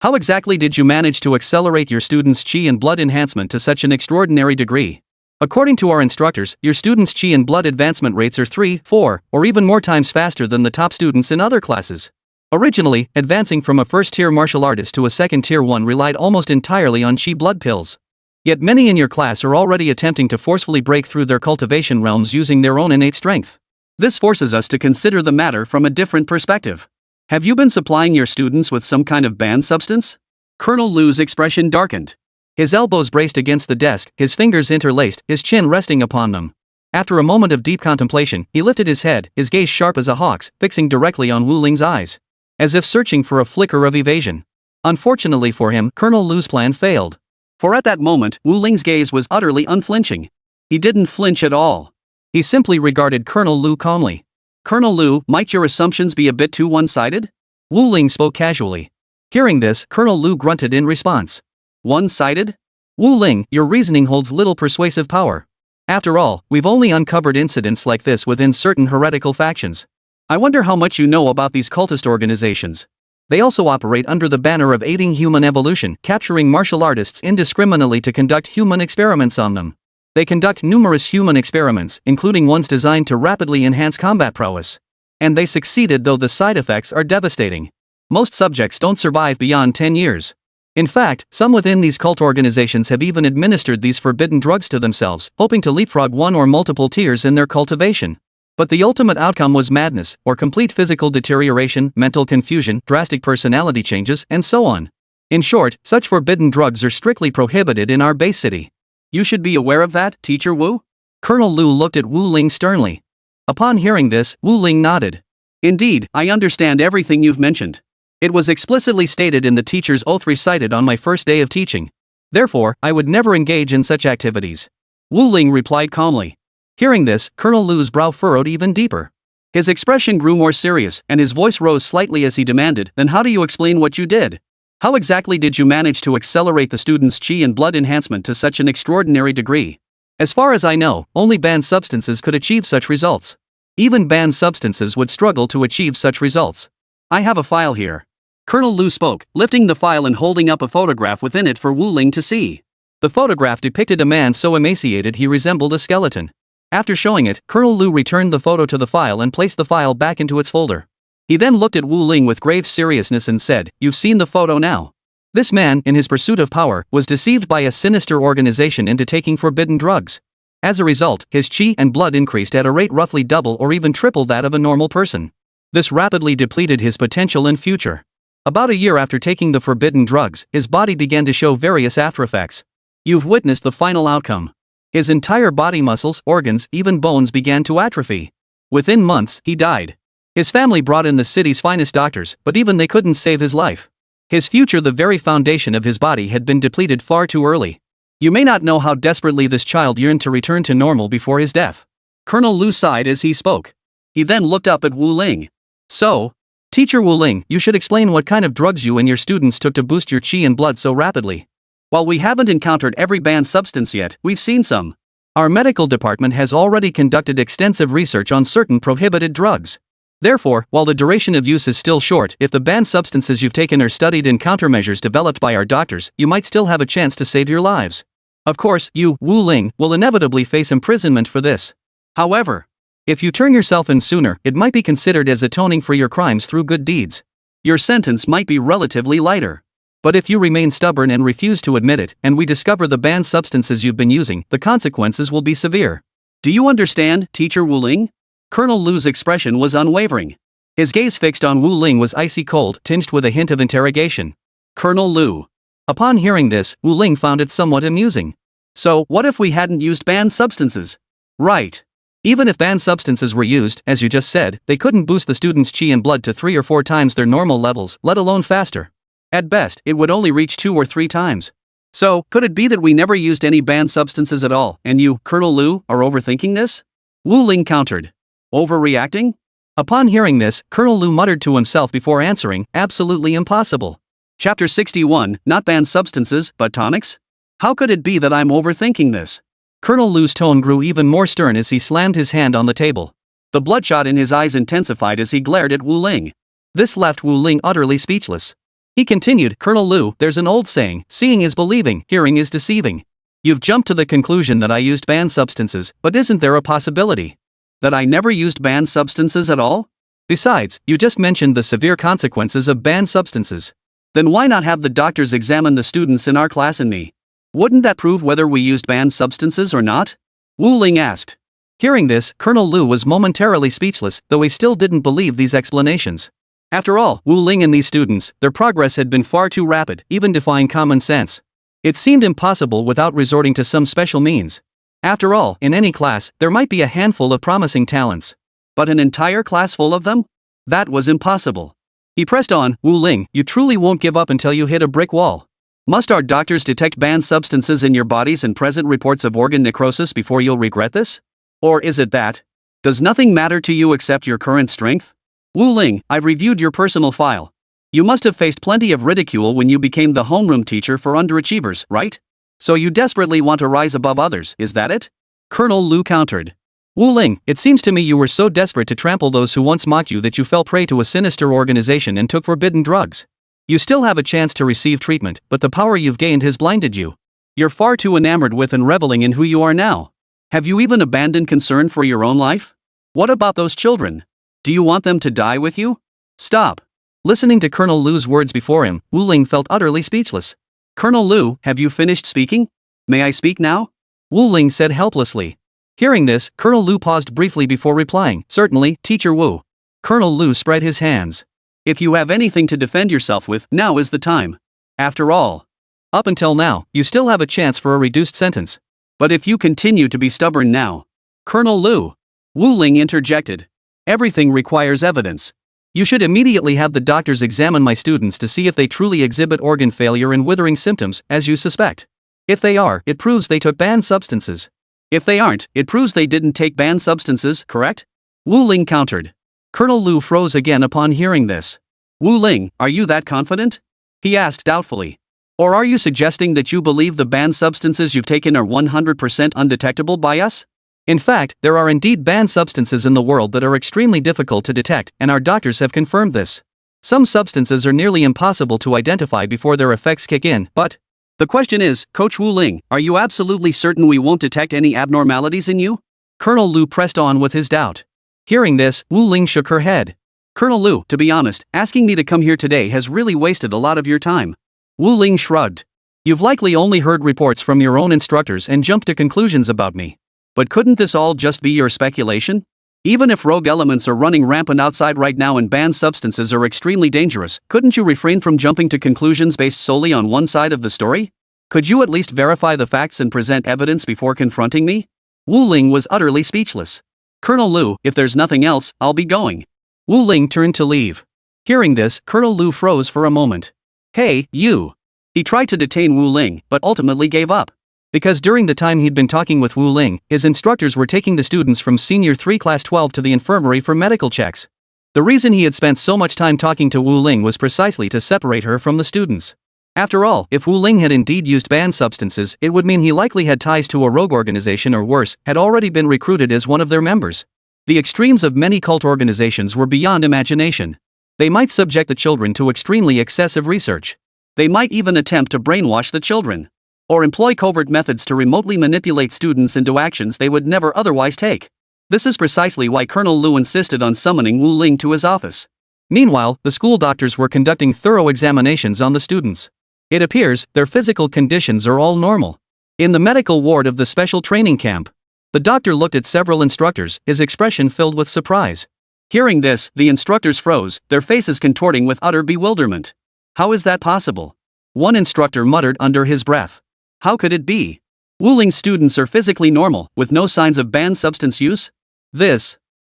How exactly did you manage to accelerate your students' chi and blood enhancement to such an extraordinary degree? According to our instructors, your students' chi and blood advancement rates are 3, 4, or even more times faster than the top students in other classes. Originally, advancing from a first-tier martial artist to a second-tier one relied almost entirely on chi blood pills. Yet many in your class are already attempting to forcefully break through their cultivation realms using their own innate strength. This forces us to consider the matter from a different perspective. Have you been supplying your students with some kind of banned substance? Colonel Lu's expression darkened. His elbows braced against the desk, his fingers interlaced, his chin resting upon them. After a moment of deep contemplation, he lifted his head, his gaze sharp as a hawk's, fixing directly on Wu Ling's eyes, as if searching for a flicker of evasion. Unfortunately for him, Colonel Lu's plan failed. For at that moment, Wu Ling's gaze was utterly unflinching. He didn't flinch at all. He simply regarded Colonel Lu calmly. Colonel Lu, might your assumptions be a bit too one-sided? Wu Ling spoke casually. Hearing this, Colonel Lu grunted in response. One-sided? Wu Ling, your reasoning holds little persuasive power. After all, we've only uncovered incidents like this within certain heretical factions. I wonder how much you know about these cultist organizations. They also operate under the banner of aiding human evolution, capturing martial artists indiscriminately to conduct human experiments on them. They conduct numerous human experiments, including ones designed to rapidly enhance combat prowess. And they succeeded, though the side effects are devastating. Most subjects don't survive beyond 10 years. In fact, some within these cult organizations have even administered these forbidden drugs to themselves, hoping to leapfrog one or multiple tiers in their cultivation. But the ultimate outcome was madness, or complete physical deterioration, mental confusion, drastic personality changes, and so on. In short, such forbidden drugs are strictly prohibited in our base city. You should be aware of that, Teacher Wu? Colonel Lu looked at Wu Ling sternly. Upon hearing this, Wu Ling nodded. Indeed, I understand everything you've mentioned. It was explicitly stated in the teacher's oath recited on my first day of teaching. Therefore, I would never engage in such activities. Wu Ling replied calmly. Hearing this, Colonel Lu's brow furrowed even deeper. His expression grew more serious, and his voice rose slightly as he demanded, then how do you explain what you did? How exactly did you manage to accelerate the students' chi and blood enhancement to such an extraordinary degree? As far as I know, only banned substances could achieve such results. Even banned substances would struggle to achieve such results. I have a file here. Colonel Lu spoke, lifting the file and holding up a photograph within it for Wu Ling to see. The photograph depicted a man so emaciated he resembled a skeleton. After showing it, Colonel Lu returned the photo to the file and placed the file back into its folder. He then looked at Wu Ling with grave seriousness and said, "You've seen the photo now. This man, in his pursuit of power, was deceived by a sinister organization into taking forbidden drugs. As a result, his chi and blood increased at a rate roughly double or even triple that of a normal person. This rapidly depleted his potential and future. About a year after taking the forbidden drugs, his body began to show various aftereffects. You've witnessed the final outcome. His entire body muscles, organs, even bones began to atrophy. Within months, he died. His family brought in the city's finest doctors, but even they couldn't save his life. His future, the very foundation of his body, had been depleted far too early. You may not know how desperately this child yearned to return to normal before his death." Colonel Lu sighed as he spoke. He then looked up at Wu Ling. "So, Teacher Wu Ling, you should explain what kind of drugs you and your students took to boost your chi and blood so rapidly. While we haven't encountered every banned substance yet, we've seen some. Our medical department has already conducted extensive research on certain prohibited drugs. Therefore, while the duration of use is still short, if the banned substances you've taken are studied in countermeasures developed by our doctors, you might still have a chance to save your lives. Of course, you, Wu Ling, will inevitably face imprisonment for this. However, if you turn yourself in sooner, it might be considered as atoning for your crimes through good deeds. Your sentence might be relatively lighter. But if you remain stubborn and refuse to admit it, and we discover the banned substances you've been using, the consequences will be severe. Do you understand, Teacher Wu Ling?" Colonel Lu's expression was unwavering. His gaze fixed on Wu Ling was icy cold, tinged with a hint of interrogation. Colonel Lu. Upon hearing this, Wu Ling found it somewhat amusing. So, what if we hadn't used banned substances? Right. Even if banned substances were used, as you just said, they couldn't boost the students' chi and blood to 3 or 4 times their normal levels, let alone faster. At best, it would only reach 2 or 3 times. So, could it be that we never used any banned substances at all, and you, Colonel Lu, are overthinking this? Wu Ling countered. Overreacting? Upon hearing this, Colonel Lu muttered to himself before answering, absolutely impossible. Chapter 61, not banned substances, but tonics? How could it be that I'm overthinking this? Colonel Lu's tone grew even more stern as he slammed his hand on the table. The bloodshot in his eyes intensified as he glared at Wu Ling. This left Wu Ling utterly speechless. He continued, "Colonel Lu, there's an old saying, seeing is believing, hearing is deceiving. You've jumped to the conclusion that I used banned substances, but isn't there a possibility that I never used banned substances at all? Besides, you just mentioned the severe consequences of banned substances. Then why not have the doctors examine the students in our class and me? Wouldn't that prove whether we used banned substances or not? Wu Ling asked. Hearing this, Colonel Lu was momentarily speechless, though he still didn't believe these explanations. After all, Wu Ling and these students, their progress had been far too rapid, even defying common sense. It seemed impossible without resorting to some special means. After all, in any class, there might be a handful of promising talents. But an entire class full of them? That was impossible. He pressed on, Wu Ling, you truly won't give up until you hit a brick wall. Must our doctors detect banned substances in your bodies and present reports of organ necrosis before you'll regret this? Or is it that? Does nothing matter to you except your current strength? Wu Ling, I've reviewed your personal file. You must have faced plenty of ridicule when you became the homeroom teacher for underachievers, right? So you desperately want to rise above others, is that it? Colonel Lu countered. Wu Ling, it seems to me you were so desperate to trample those who once mocked you that you fell prey to a sinister organization and took forbidden drugs. You still have a chance to receive treatment, but the power you've gained has blinded you. You're far too enamored with and reveling in who you are now. Have you even abandoned concern for your own life? What about those children? Do you want them to die with you? Stop. Listening to Colonel Lu's words before him, Wu Ling felt utterly speechless. Colonel Lu, have you finished speaking? May I speak now? Wu Ling said helplessly. Hearing this, Colonel Lu paused briefly before replying, certainly, Teacher Wu. Colonel Lu spread his hands. If you have anything to defend yourself with, now is the time. After all, up until now, you still have a chance for a reduced sentence. But if you continue to be stubborn now, Colonel Lu, Wu Ling interjected. Everything requires evidence. You should immediately have the doctors examine my students to see if they truly exhibit organ failure and withering symptoms, as you suspect. If they are, it proves they took banned substances. If they aren't, it proves they didn't take banned substances, correct? Wu Ling countered. Colonel Lu froze again upon hearing this. Wu Ling, are you that confident? He asked doubtfully. Or are you suggesting that you believe the banned substances you've taken are 100% undetectable by us? In fact, there are indeed banned substances in the world that are extremely difficult to detect, and our doctors have confirmed this. Some substances are nearly impossible to identify before their effects kick in, but the question is, Coach Wu Ling, are you absolutely certain we won't detect any abnormalities in you? Colonel Lu pressed on with his doubt. Hearing this, Wu Ling shook her head. Colonel Lu, to be honest, asking me to come here today has really wasted a lot of your time. Wu Ling shrugged. You've likely only heard reports from your own instructors and jumped to conclusions about me. But couldn't this all just be your speculation? Even if rogue elements are running rampant outside right now and banned substances are extremely dangerous, couldn't you refrain from jumping to conclusions based solely on one side of the story? Could you at least verify the facts and present evidence before confronting me? Wu Ling was utterly speechless. Colonel Lu, if there's nothing else, I'll be going. Wu Ling turned to leave. Hearing this, Colonel Lu froze for a moment. Hey, you! He tried to detain Wu Ling, but ultimately gave up. Because during the time he'd been talking with Wu Ling, his instructors were taking the students from Senior 3 Class 12 to the infirmary for medical checks. The reason he had spent so much time talking to Wu Ling was precisely to separate her from the students. After all, if Wu Ling had indeed used banned substances, it would mean he likely had ties to a rogue organization or worse, had already been recruited as one of their members. The extremes of many cult organizations were beyond imagination. They might subject the children to extremely excessive research. They might even attempt to brainwash the children. Or employ covert methods to remotely manipulate students into actions they would never otherwise take. This is precisely why Colonel Lu insisted on summoning Wu Ling to his office. Meanwhile, the school doctors were conducting thorough examinations on the students. It appears their physical conditions are all normal. In the medical ward of the special training camp, the doctor looked at several instructors, his expression filled with surprise. Hearing this, the instructors froze, their faces contorting with utter bewilderment. How is that possible? One instructor muttered under his breath. How could it be? Wu Ling's students are physically normal, with no signs of banned substance use?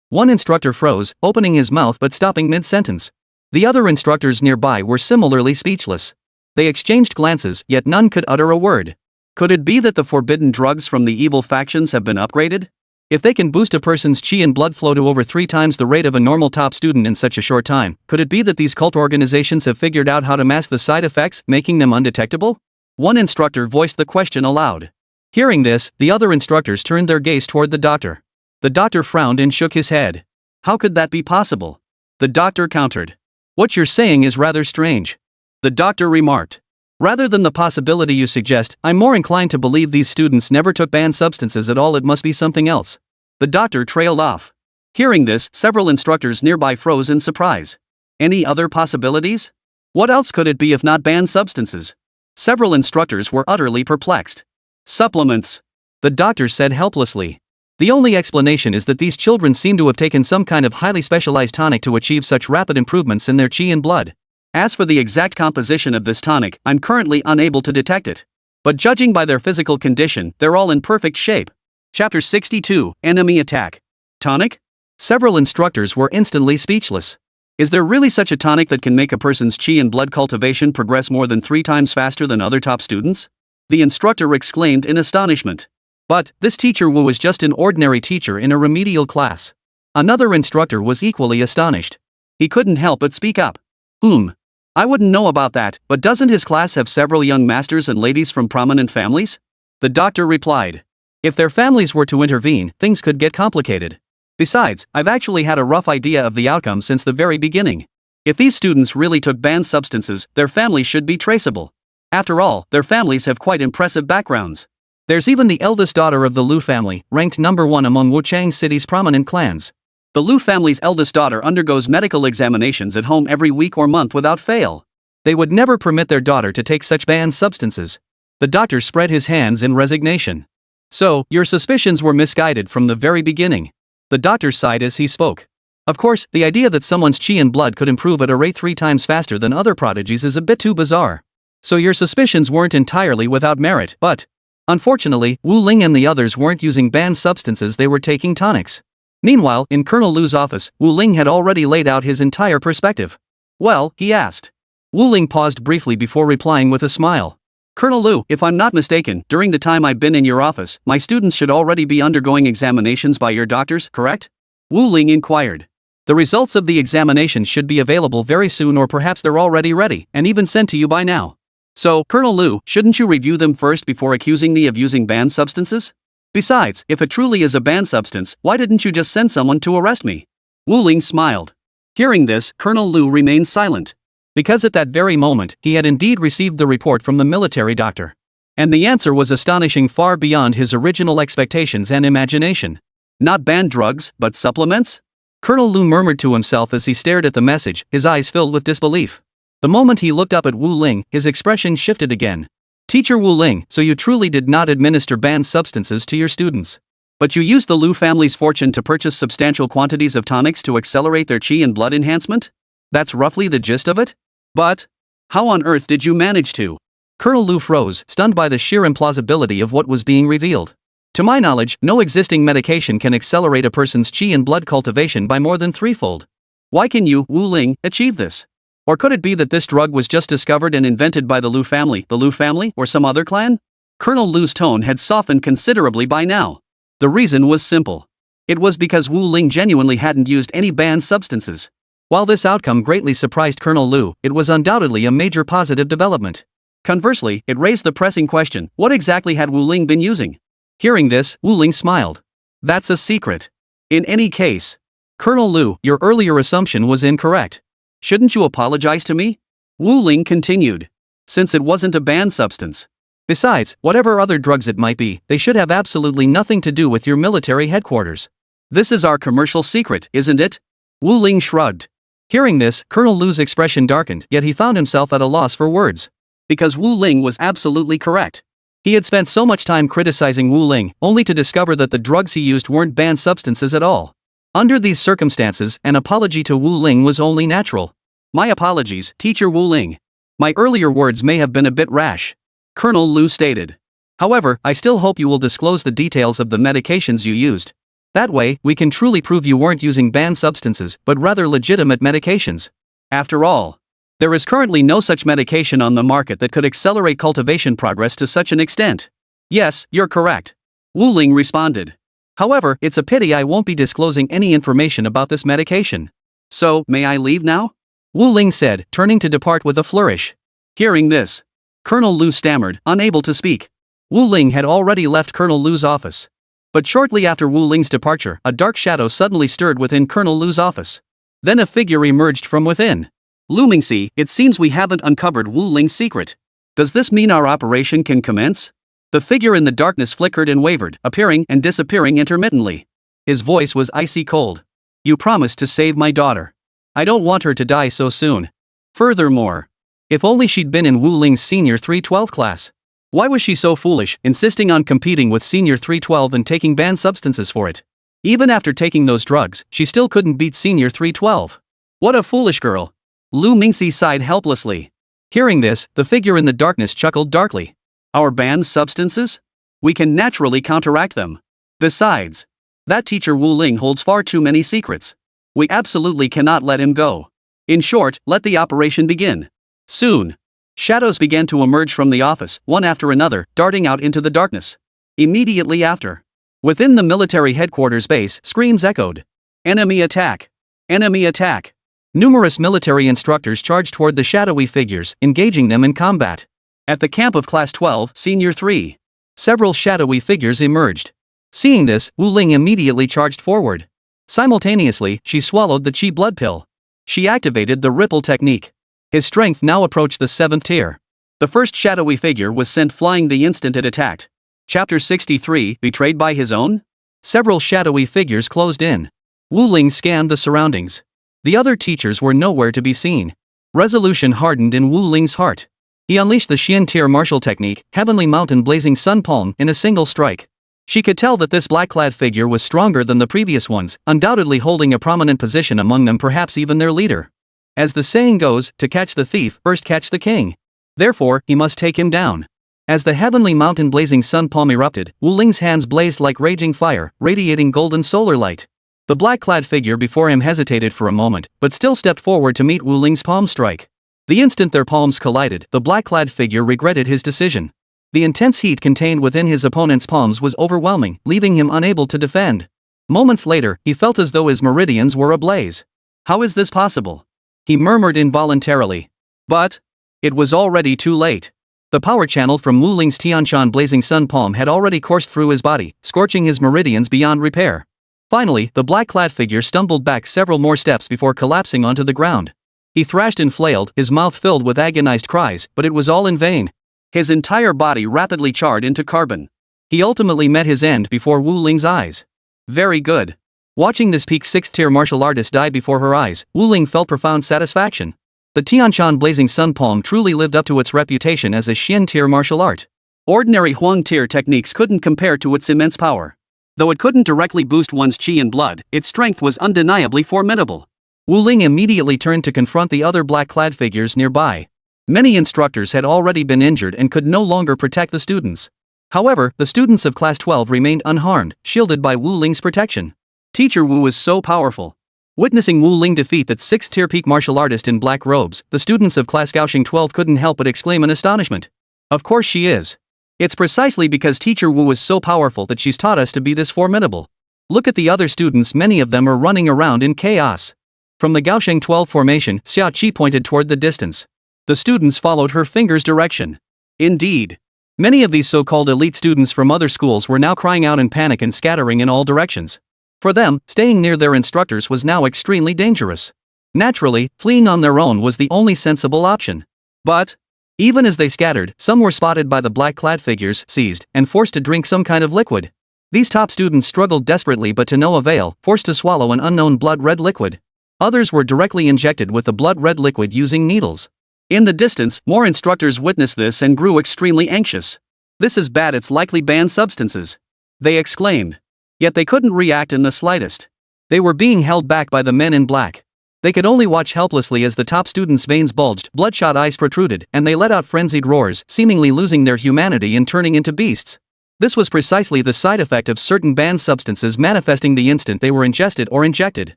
One instructor froze, opening his mouth but stopping mid-sentence. The other instructors nearby were similarly speechless. They exchanged glances, yet none could utter a word. Could it be that the forbidden drugs from the evil factions have been upgraded? If they can boost a person's chi and blood flow to over 3 times the rate of a normal top student in such a short time, could it be that these cult organizations have figured out how to mask the side effects, making them undetectable? One instructor voiced the question aloud. Hearing this, the other instructors turned their gaze toward the doctor. The doctor frowned and shook his head. How could that be possible? The doctor countered. What you're saying is rather strange. The doctor remarked. Rather than the possibility you suggest, I'm more inclined to believe these students never took banned substances at all. It must be something else. The doctor trailed off. Hearing this, several instructors nearby froze in surprise. Any other possibilities? What else could it be if not banned substances? Several instructors were utterly perplexed. Supplements, the doctor said helplessly. The only explanation is that these children seem to have taken some kind of highly specialized tonic to achieve such rapid improvements in their chi and blood. As for the exact composition of this tonic, I'm currently unable to detect it. But judging by their physical condition, they're all in perfect shape. Chapter 62, Enemy Attack. Tonic? Several instructors were instantly speechless. Is there really such a tonic that can make a person's chi and blood cultivation progress more than 3 times faster than other top students? The instructor exclaimed in astonishment. But, this teacher Wu was just an ordinary teacher in a remedial class. Another instructor was equally astonished. He couldn't help but speak up. I wouldn't know about that, but doesn't his class have several young masters and ladies from prominent families? The doctor replied. If their families were to intervene, things could get complicated. Besides, I've actually had a rough idea of the outcome since the very beginning. If these students really took banned substances, their families should be traceable. After all, their families have quite impressive backgrounds. There's even the eldest daughter of the Liu family, ranked number 1 among Wuchang City's prominent clans. The Liu family's eldest daughter undergoes medical examinations at home every week or month without fail. They would never permit their daughter to take such banned substances. The doctor spread his hands in resignation. So, your suspicions were misguided from the very beginning. The doctor sighed as he spoke. Of course, the idea that someone's chi and blood could improve at a rate 3 times faster than other prodigies is a bit too bizarre. So your suspicions weren't entirely without merit, but unfortunately, Wu Ling and the others weren't using banned substances, they were taking tonics. Meanwhile, in Colonel Lu's office, Wu Ling had already laid out his entire perspective. Well, he asked. Wu Ling paused briefly before replying with a smile. Colonel Lu, if I'm not mistaken, during the time I've been in your office, my students should already be undergoing examinations by your doctors, correct? Wu Ling inquired. The results of the examinations should be available very soon, or perhaps they're already ready, and even sent to you by now. So, Colonel Lu, shouldn't you review them first before accusing me of using banned substances? Besides, if it truly is a banned substance, why didn't you just send someone to arrest me? Wu Ling smiled. Hearing this, Colonel Lu remained silent. Because at that very moment, he had indeed received the report from the military doctor. And the answer was astonishing, far beyond his original expectations and imagination. Not banned drugs, but supplements? Colonel Lu murmured to himself as he stared at the message, his eyes filled with disbelief. The moment he looked up at Wu Ling, his expression shifted again. Teacher Wu Ling, so you truly did not administer banned substances to your students. But you used the Liu family's fortune to purchase substantial quantities of tonics to accelerate their chi and blood enhancement? That's roughly the gist of it? But how on earth did you manage to? Colonel Lu froze, stunned by the sheer implausibility of what was being revealed. To my knowledge, no existing medication can accelerate a person's chi and blood cultivation by more than 3-fold. Why can you, Wu Ling, achieve this? Or could it be that this drug was just discovered and invented by the Liu family, or some other clan? Colonel Lu's tone had softened considerably by now. The reason was simple. It was because Wu Ling genuinely hadn't used any banned substances. While this outcome greatly surprised Colonel Lu, it was undoubtedly a major positive development. Conversely, it raised the pressing question, what exactly had Wu Ling been using? Hearing this, Wu Ling smiled. That's a secret. In any case, Colonel Lu, your earlier assumption was incorrect. Shouldn't you apologize to me? Wu Ling continued. Since it wasn't a banned substance. Besides, whatever other drugs it might be, they should have absolutely nothing to do with your military headquarters. This is our commercial secret, isn't it? Wu Ling shrugged. Hearing this, Colonel Lu's expression darkened, yet he found himself at a loss for words. Because Wu Ling was absolutely correct. He had spent so much time criticizing Wu Ling, only to discover that the drugs he used weren't banned substances at all. Under these circumstances, an apology to Wu Ling was only natural. My apologies, Teacher Wu Ling. My earlier words may have been a bit rash. Colonel Lu stated. However, I still hope you will disclose the details of the medications you used. That way, we can truly prove you weren't using banned substances, but rather legitimate medications. After all, there is currently no such medication on the market that could accelerate cultivation progress to such an extent. Yes, you're correct. Wu Ling responded. However, it's a pity I won't be disclosing any information about this medication. So, may I leave now? Wu Ling said, turning to depart with a flourish. Hearing this, Colonel Lu stammered, unable to speak. Wu Ling had already left Colonel Lu's office. But shortly after Wu Ling's departure, a dark shadow suddenly stirred within Colonel Lu's office. Then a figure emerged from within. Lu Mingxi, it seems we haven't uncovered Wu Ling's secret. Does this mean our operation can commence? The figure in the darkness flickered and wavered, appearing and disappearing intermittently. His voice was icy cold. You promised to save my daughter. I don't want her to die so soon. Furthermore, if only she'd been in Wu Ling's senior 312 class. Why was she so foolish, insisting on competing with senior 312 and taking banned substances for it? Even after taking those drugs, she still couldn't beat senior 312. What a foolish girl. Lu Mingxi sighed helplessly. Hearing this, the figure in the darkness chuckled darkly. Our banned substances? We can naturally counteract them. Besides, that teacher Wu Ling holds far too many secrets. We absolutely cannot let him go. In short, let the operation begin. Soon, shadows began to emerge from the office, one after another, darting out into the darkness. Immediately after, within the military headquarters base, screams echoed. Enemy attack! Enemy attack! Numerous military instructors charged toward the shadowy figures, engaging them in combat. At the camp of Class 12, Senior 3, several shadowy figures emerged. Seeing this, Wu Ling immediately charged forward. Simultaneously, she swallowed the chi blood pill. She activated the ripple technique. His strength now approached the 7th tier. The first shadowy figure was sent flying the instant it attacked. Chapter 63, Betrayed by His Own? Several shadowy figures closed in. Wu Ling scanned the surroundings. The other teachers were nowhere to be seen. Resolution hardened in Wu Ling's heart. He unleashed the Xian tier martial technique, Heavenly Mountain Blazing Sun Palm, in a single strike. She could tell that this black-clad figure was stronger than the previous ones, undoubtedly holding a prominent position among them, perhaps even their leader. As the saying goes, to catch the thief, first catch the king. Therefore, he must take him down. As the Heavenly Mountain Blazing Sun Palm erupted, Wu Ling's hands blazed like raging fire, radiating golden solar light. The black-clad figure before him hesitated for a moment, but still stepped forward to meet Wu Ling's palm strike. The instant their palms collided, the black-clad figure regretted his decision. The intense heat contained within his opponent's palms was overwhelming, leaving him unable to defend. Moments later, he felt as though his meridians were ablaze. How is this possible? He murmured involuntarily. But it was already too late. The power channel from Wu Ling's Tianshan Blazing Sun Palm had already coursed through his body, scorching his meridians beyond repair. Finally, the black-clad figure stumbled back several more steps before collapsing onto the ground. He thrashed and flailed, his mouth filled with agonized cries, but it was all in vain. His entire body rapidly charred into carbon. He ultimately met his end before Wu Ling's eyes. Very good. Watching this peak 6th tier martial artist die before her eyes, Wu Ling felt profound satisfaction. The Tianshan Blazing Sun Palm truly lived up to its reputation as a Xian tier martial art. Ordinary Huang tier techniques couldn't compare to its immense power. Though it couldn't directly boost one's chi and blood, its strength was undeniably formidable. Wu Ling immediately turned to confront the other black-clad figures nearby. Many instructors had already been injured and could no longer protect the students. However, the students of Class 12 remained unharmed, shielded by Wu Ling's protection. Teacher Wu was so powerful. Witnessing Wu Ling defeat that 6th tier peak martial artist in black robes, the students of Class Gaoxing 12 couldn't help but exclaim in astonishment. Of course she is. It's precisely because Teacher Wu is so powerful that she's taught us to be this formidable. Look at the other students, many of them are running around in chaos. From the Gaoxing 12 formation, Xia Qi pointed toward the distance. The students followed her finger's direction. Indeed, many of these so-called elite students from other schools were now crying out in panic and scattering in all directions. For them, staying near their instructors was now extremely dangerous. Naturally, fleeing on their own was the only sensible option. But even as they scattered, some were spotted by the black-clad figures, seized, and forced to drink some kind of liquid. These top students struggled desperately but to no avail, forced to swallow an unknown blood-red liquid. Others were directly injected with the blood-red liquid using needles. In the distance, more instructors witnessed this and grew extremely anxious. This is bad, it's likely banned substances, they exclaimed. Yet they couldn't react in the slightest. They were being held back by the men in black. They could only watch helplessly as the top students' veins bulged, bloodshot eyes protruded, and they let out frenzied roars, seemingly losing their humanity and turning into beasts. This was precisely the side effect of certain banned substances manifesting the instant they were ingested or injected.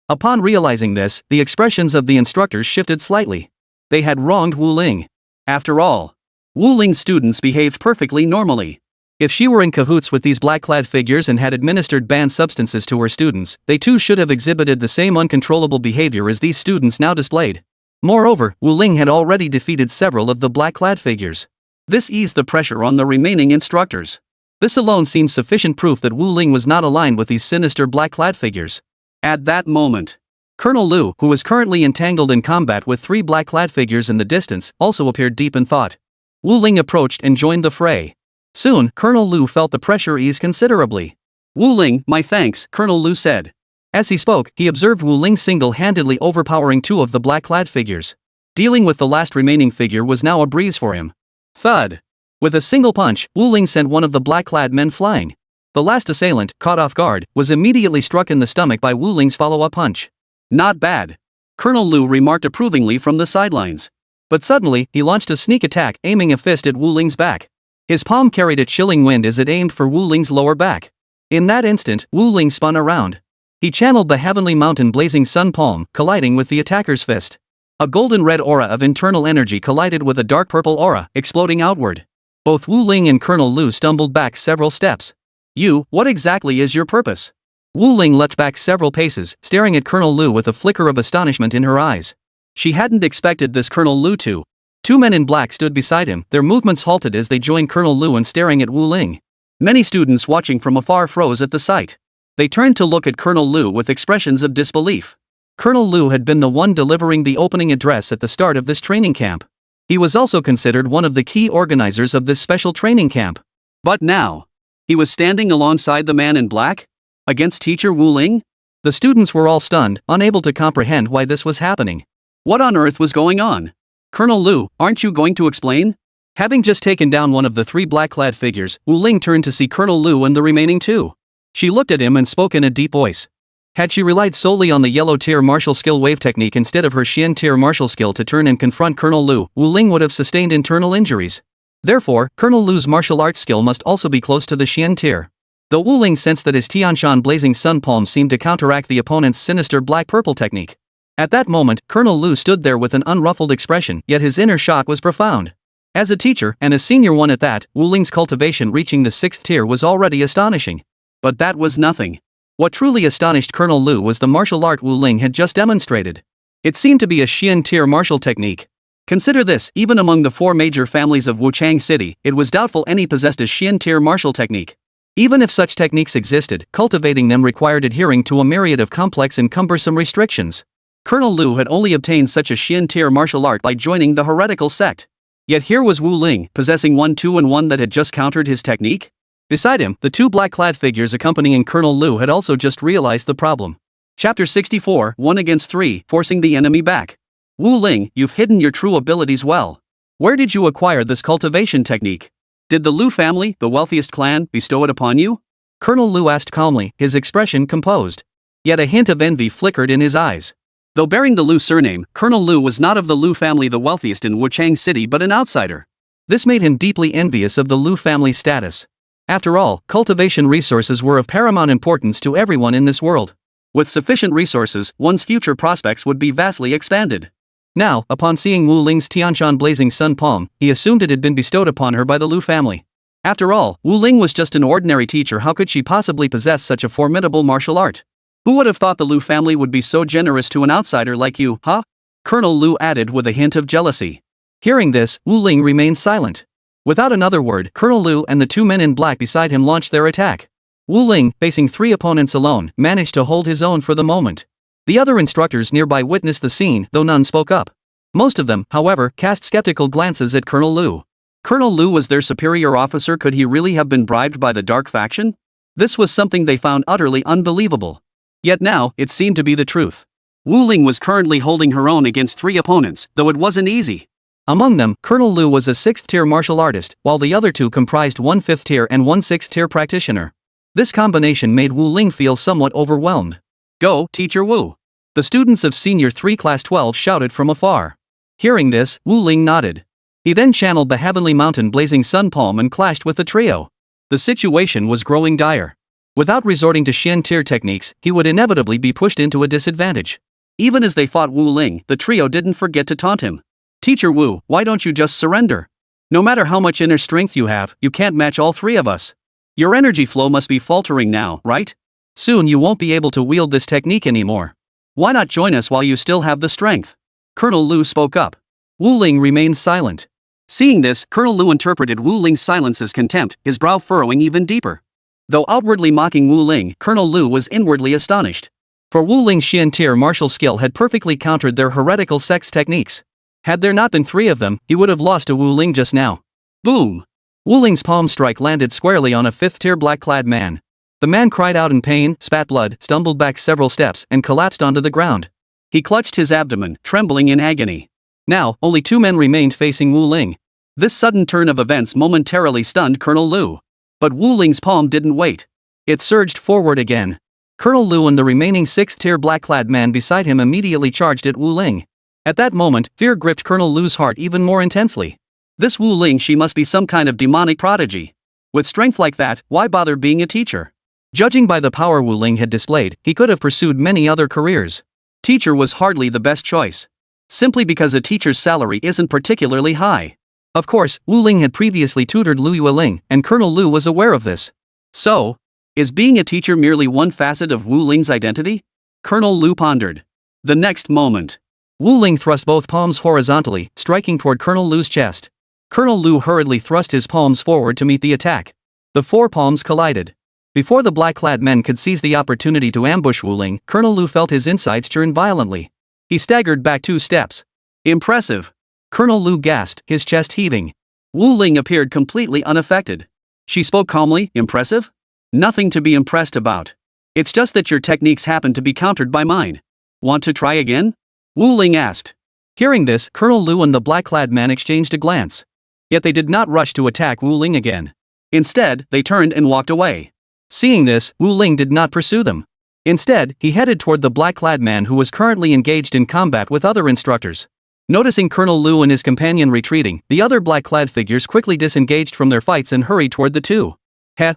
Upon realizing this, the expressions of the instructors shifted slightly. They had wronged Wu Ling. After all, Wu Ling's students behaved perfectly normally. If she were in cahoots with these black-clad figures and had administered banned substances to her students, they too should have exhibited the same uncontrollable behavior as these students now displayed. Moreover, Wu Ling had already defeated several of the black-clad figures. This eased the pressure on the remaining instructors. This alone seemed sufficient proof that Wu Ling was not aligned with these sinister black-clad figures. At that moment, Colonel Liu, who was currently entangled in combat with 3 black-clad figures in the distance, also appeared deep in thought. Wu Ling approached and joined the fray. Soon, Colonel Liu felt the pressure ease considerably. Wu Ling, my thanks, Colonel Liu said. As he spoke, he observed Wu Ling single-handedly overpowering two of the black-clad figures. Dealing with the last remaining figure was now a breeze for him. Thud! With a single punch, Wu Ling sent one of the black-clad men flying. The last assailant, caught off guard, was immediately struck in the stomach by Wu Ling's follow-up punch. Not bad. Colonel Lu remarked approvingly from the sidelines. But suddenly, he launched a sneak attack, aiming a fist at Wu Ling's back. His palm carried a chilling wind as it aimed for Wu Ling's lower back. In that instant, Wu Ling spun around. He channeled the heavenly mountain blazing sun palm, colliding with the attacker's fist. A golden red aura of internal energy collided with a dark purple aura, exploding outward. Both Wu Ling and Colonel Lu stumbled back several steps. What exactly is your purpose? Wu Ling leapt back several paces, staring at Colonel Lu with a flicker of astonishment in her eyes. She hadn't expected this Colonel Lu to. Two men in black stood beside him, their movements halted as they joined Colonel Lu in staring at Wu Ling. Many students watching from afar froze at the sight. They turned to look at Colonel Lu with expressions of disbelief. Colonel Lu had been the one delivering the opening address at the start of this training camp. He was also considered one of the key organizers of this special training camp. But now, he was standing alongside the man in black? Against teacher Wu Ling? The students were all stunned, unable to comprehend why this was happening. What on earth was going on? Colonel Lu, aren't you going to explain? Having just taken down one of the three black-clad figures, Wu Ling turned to see Colonel Lu and the remaining two. She looked at him and spoke in a deep voice. Had she relied solely on the yellow-tier martial skill wave technique instead of her Xian-tier martial skill to turn and confront Colonel Lu, Wu Ling would have sustained internal injuries. Therefore, Colonel Lu's martial arts skill must also be close to the Xian-tier. Though Wu Ling sensed that his Tianshan blazing sun palm seemed to counteract the opponent's sinister black-purple technique. At that moment, Colonel Lu stood there with an unruffled expression, yet his inner shock was profound. As a teacher, and a senior one at that, Wu Ling's cultivation reaching the 6th tier was already astonishing. But that was nothing. What truly astonished Colonel Lu was the martial art Wu Ling had just demonstrated. It seemed to be a Xian-tier martial technique. Consider this, even among the 4 major families of Wuchang City, it was doubtful any possessed a Xian-tier martial technique. Even if such techniques existed, cultivating them required adhering to a myriad of complex and cumbersome restrictions. Colonel Lu had only obtained such a Xian-tier martial art by joining the heretical sect. Yet here was Wu Ling, possessing 1-2-1 that had just countered his technique? Beside him, the 2 black-clad figures accompanying Colonel Lu had also just realized the problem. Chapter 64, 1 against 3, forcing the enemy back. Wu Ling, you've hidden your true abilities well. Where did you acquire this cultivation technique? Did the Lu family, the wealthiest clan, bestow it upon you? Colonel Lu asked calmly, his expression composed. Yet a hint of envy flickered in his eyes. Though bearing the Lu surname, Colonel Lu was not of the Lu family the wealthiest in Wuchang City but an outsider. This made him deeply envious of the Lu family's status. After all, cultivation resources were of paramount importance to everyone in this world. With sufficient resources, one's future prospects would be vastly expanded. Now, upon seeing Wu Ling's Tianshan blazing sun palm, he assumed it had been bestowed upon her by the Lu family. After all, Wu Ling was just an ordinary teacher. How could she possibly possess such a formidable martial art? Who would have thought the Lu family would be so generous to an outsider like you, huh? Colonel Lu added with a hint of jealousy. Hearing this, Wu Ling remained silent. Without another word, Colonel Lu and the 2 men in black beside him launched their attack. Wu Ling, facing 3 opponents alone, managed to hold his own for the moment. The other instructors nearby witnessed the scene, though none spoke up. Most of them, however, cast skeptical glances at Colonel Lu. Colonel Lu was their superior officer. Could he really have been bribed by the dark faction? This was something they found utterly unbelievable. Yet now, it seemed to be the truth. Wu Ling was currently holding her own against 3 opponents, though it wasn't easy. Among them, Colonel Lu was a 6th-tier martial artist, while the other 2 comprised 1 5th-tier and 1 6th-tier practitioner. This combination made Wu Ling feel somewhat overwhelmed. Go, Teacher Wu! The students of Senior 3 Class 12 shouted from afar. Hearing this, Wu Ling nodded. He then channeled the heavenly mountain blazing sun palm and clashed with the trio. The situation was growing dire. Without resorting to Xian-tier techniques, he would inevitably be pushed into a disadvantage. Even as they fought Wu Ling, the trio didn't forget to taunt him. Teacher Wu, why don't you just surrender? No matter how much inner strength you have, you can't match all 3 of us. Your energy flow must be faltering now, right? Soon you won't be able to wield this technique anymore. Why not join us while you still have the strength? Colonel Lu spoke up. Wu Ling remained silent. Seeing this, Colonel Lu interpreted Wu Ling's silence as contempt, his brow furrowing even deeper. Though outwardly mocking Wu Ling, Colonel Lu was inwardly astonished. For Wu Ling's Xian-tier martial skill had perfectly countered their heretical sect's techniques. Had there not been 3 of them, he would have lost to Wu Ling just now. Boom! Wu Ling's palm strike landed squarely on a 5th-tier black-clad man. The man cried out in pain, spat blood, stumbled back several steps, and collapsed onto the ground. He clutched his abdomen, trembling in agony. Now, only 2 men remained facing Wu Ling. This sudden turn of events momentarily stunned Colonel Lu. But Wu Ling's palm didn't wait. It surged forward again. Colonel Lu and the remaining 6th-tier black-clad man beside him immediately charged at Wu Ling. At that moment, fear gripped Colonel Lu's heart even more intensely. This Wu Ling, she must be some kind of demonic prodigy. With strength like that, why bother being a teacher? Judging by the power Wu Ling had displayed, he could have pursued many other careers. Teacher was hardly the best choice. Simply because a teacher's salary isn't particularly high. Of course, Wu Ling had previously tutored Lu Yueling, and Colonel Lu was aware of this. So, is being a teacher merely one facet of Wu Ling's identity? Colonel Lu pondered. The next moment, Wu Ling thrust both palms horizontally, striking toward Colonel Lu's chest. Colonel Lu hurriedly thrust his palms forward to meet the attack. The 4 palms collided. Before the black-clad men could seize the opportunity to ambush Wu Ling, Colonel Lu felt his insides churn violently. He staggered back 2 steps. Impressive! Colonel Lu gasped, his chest heaving. Wu Ling appeared completely unaffected. She spoke calmly. Impressive? Nothing to be impressed about. It's just that your techniques happen to be countered by mine. Want to try again? Wu Ling asked. Hearing this, Colonel Lu and the black-clad man exchanged a glance. Yet they did not rush to attack Wu Ling again. Instead, they turned and walked away. Seeing this, Wu Ling did not pursue them. Instead, he headed toward the black-clad man who was currently engaged in combat with other instructors. Noticing Colonel Lu and his companion retreating, the other black-clad figures quickly disengaged from their fights and hurried toward the two.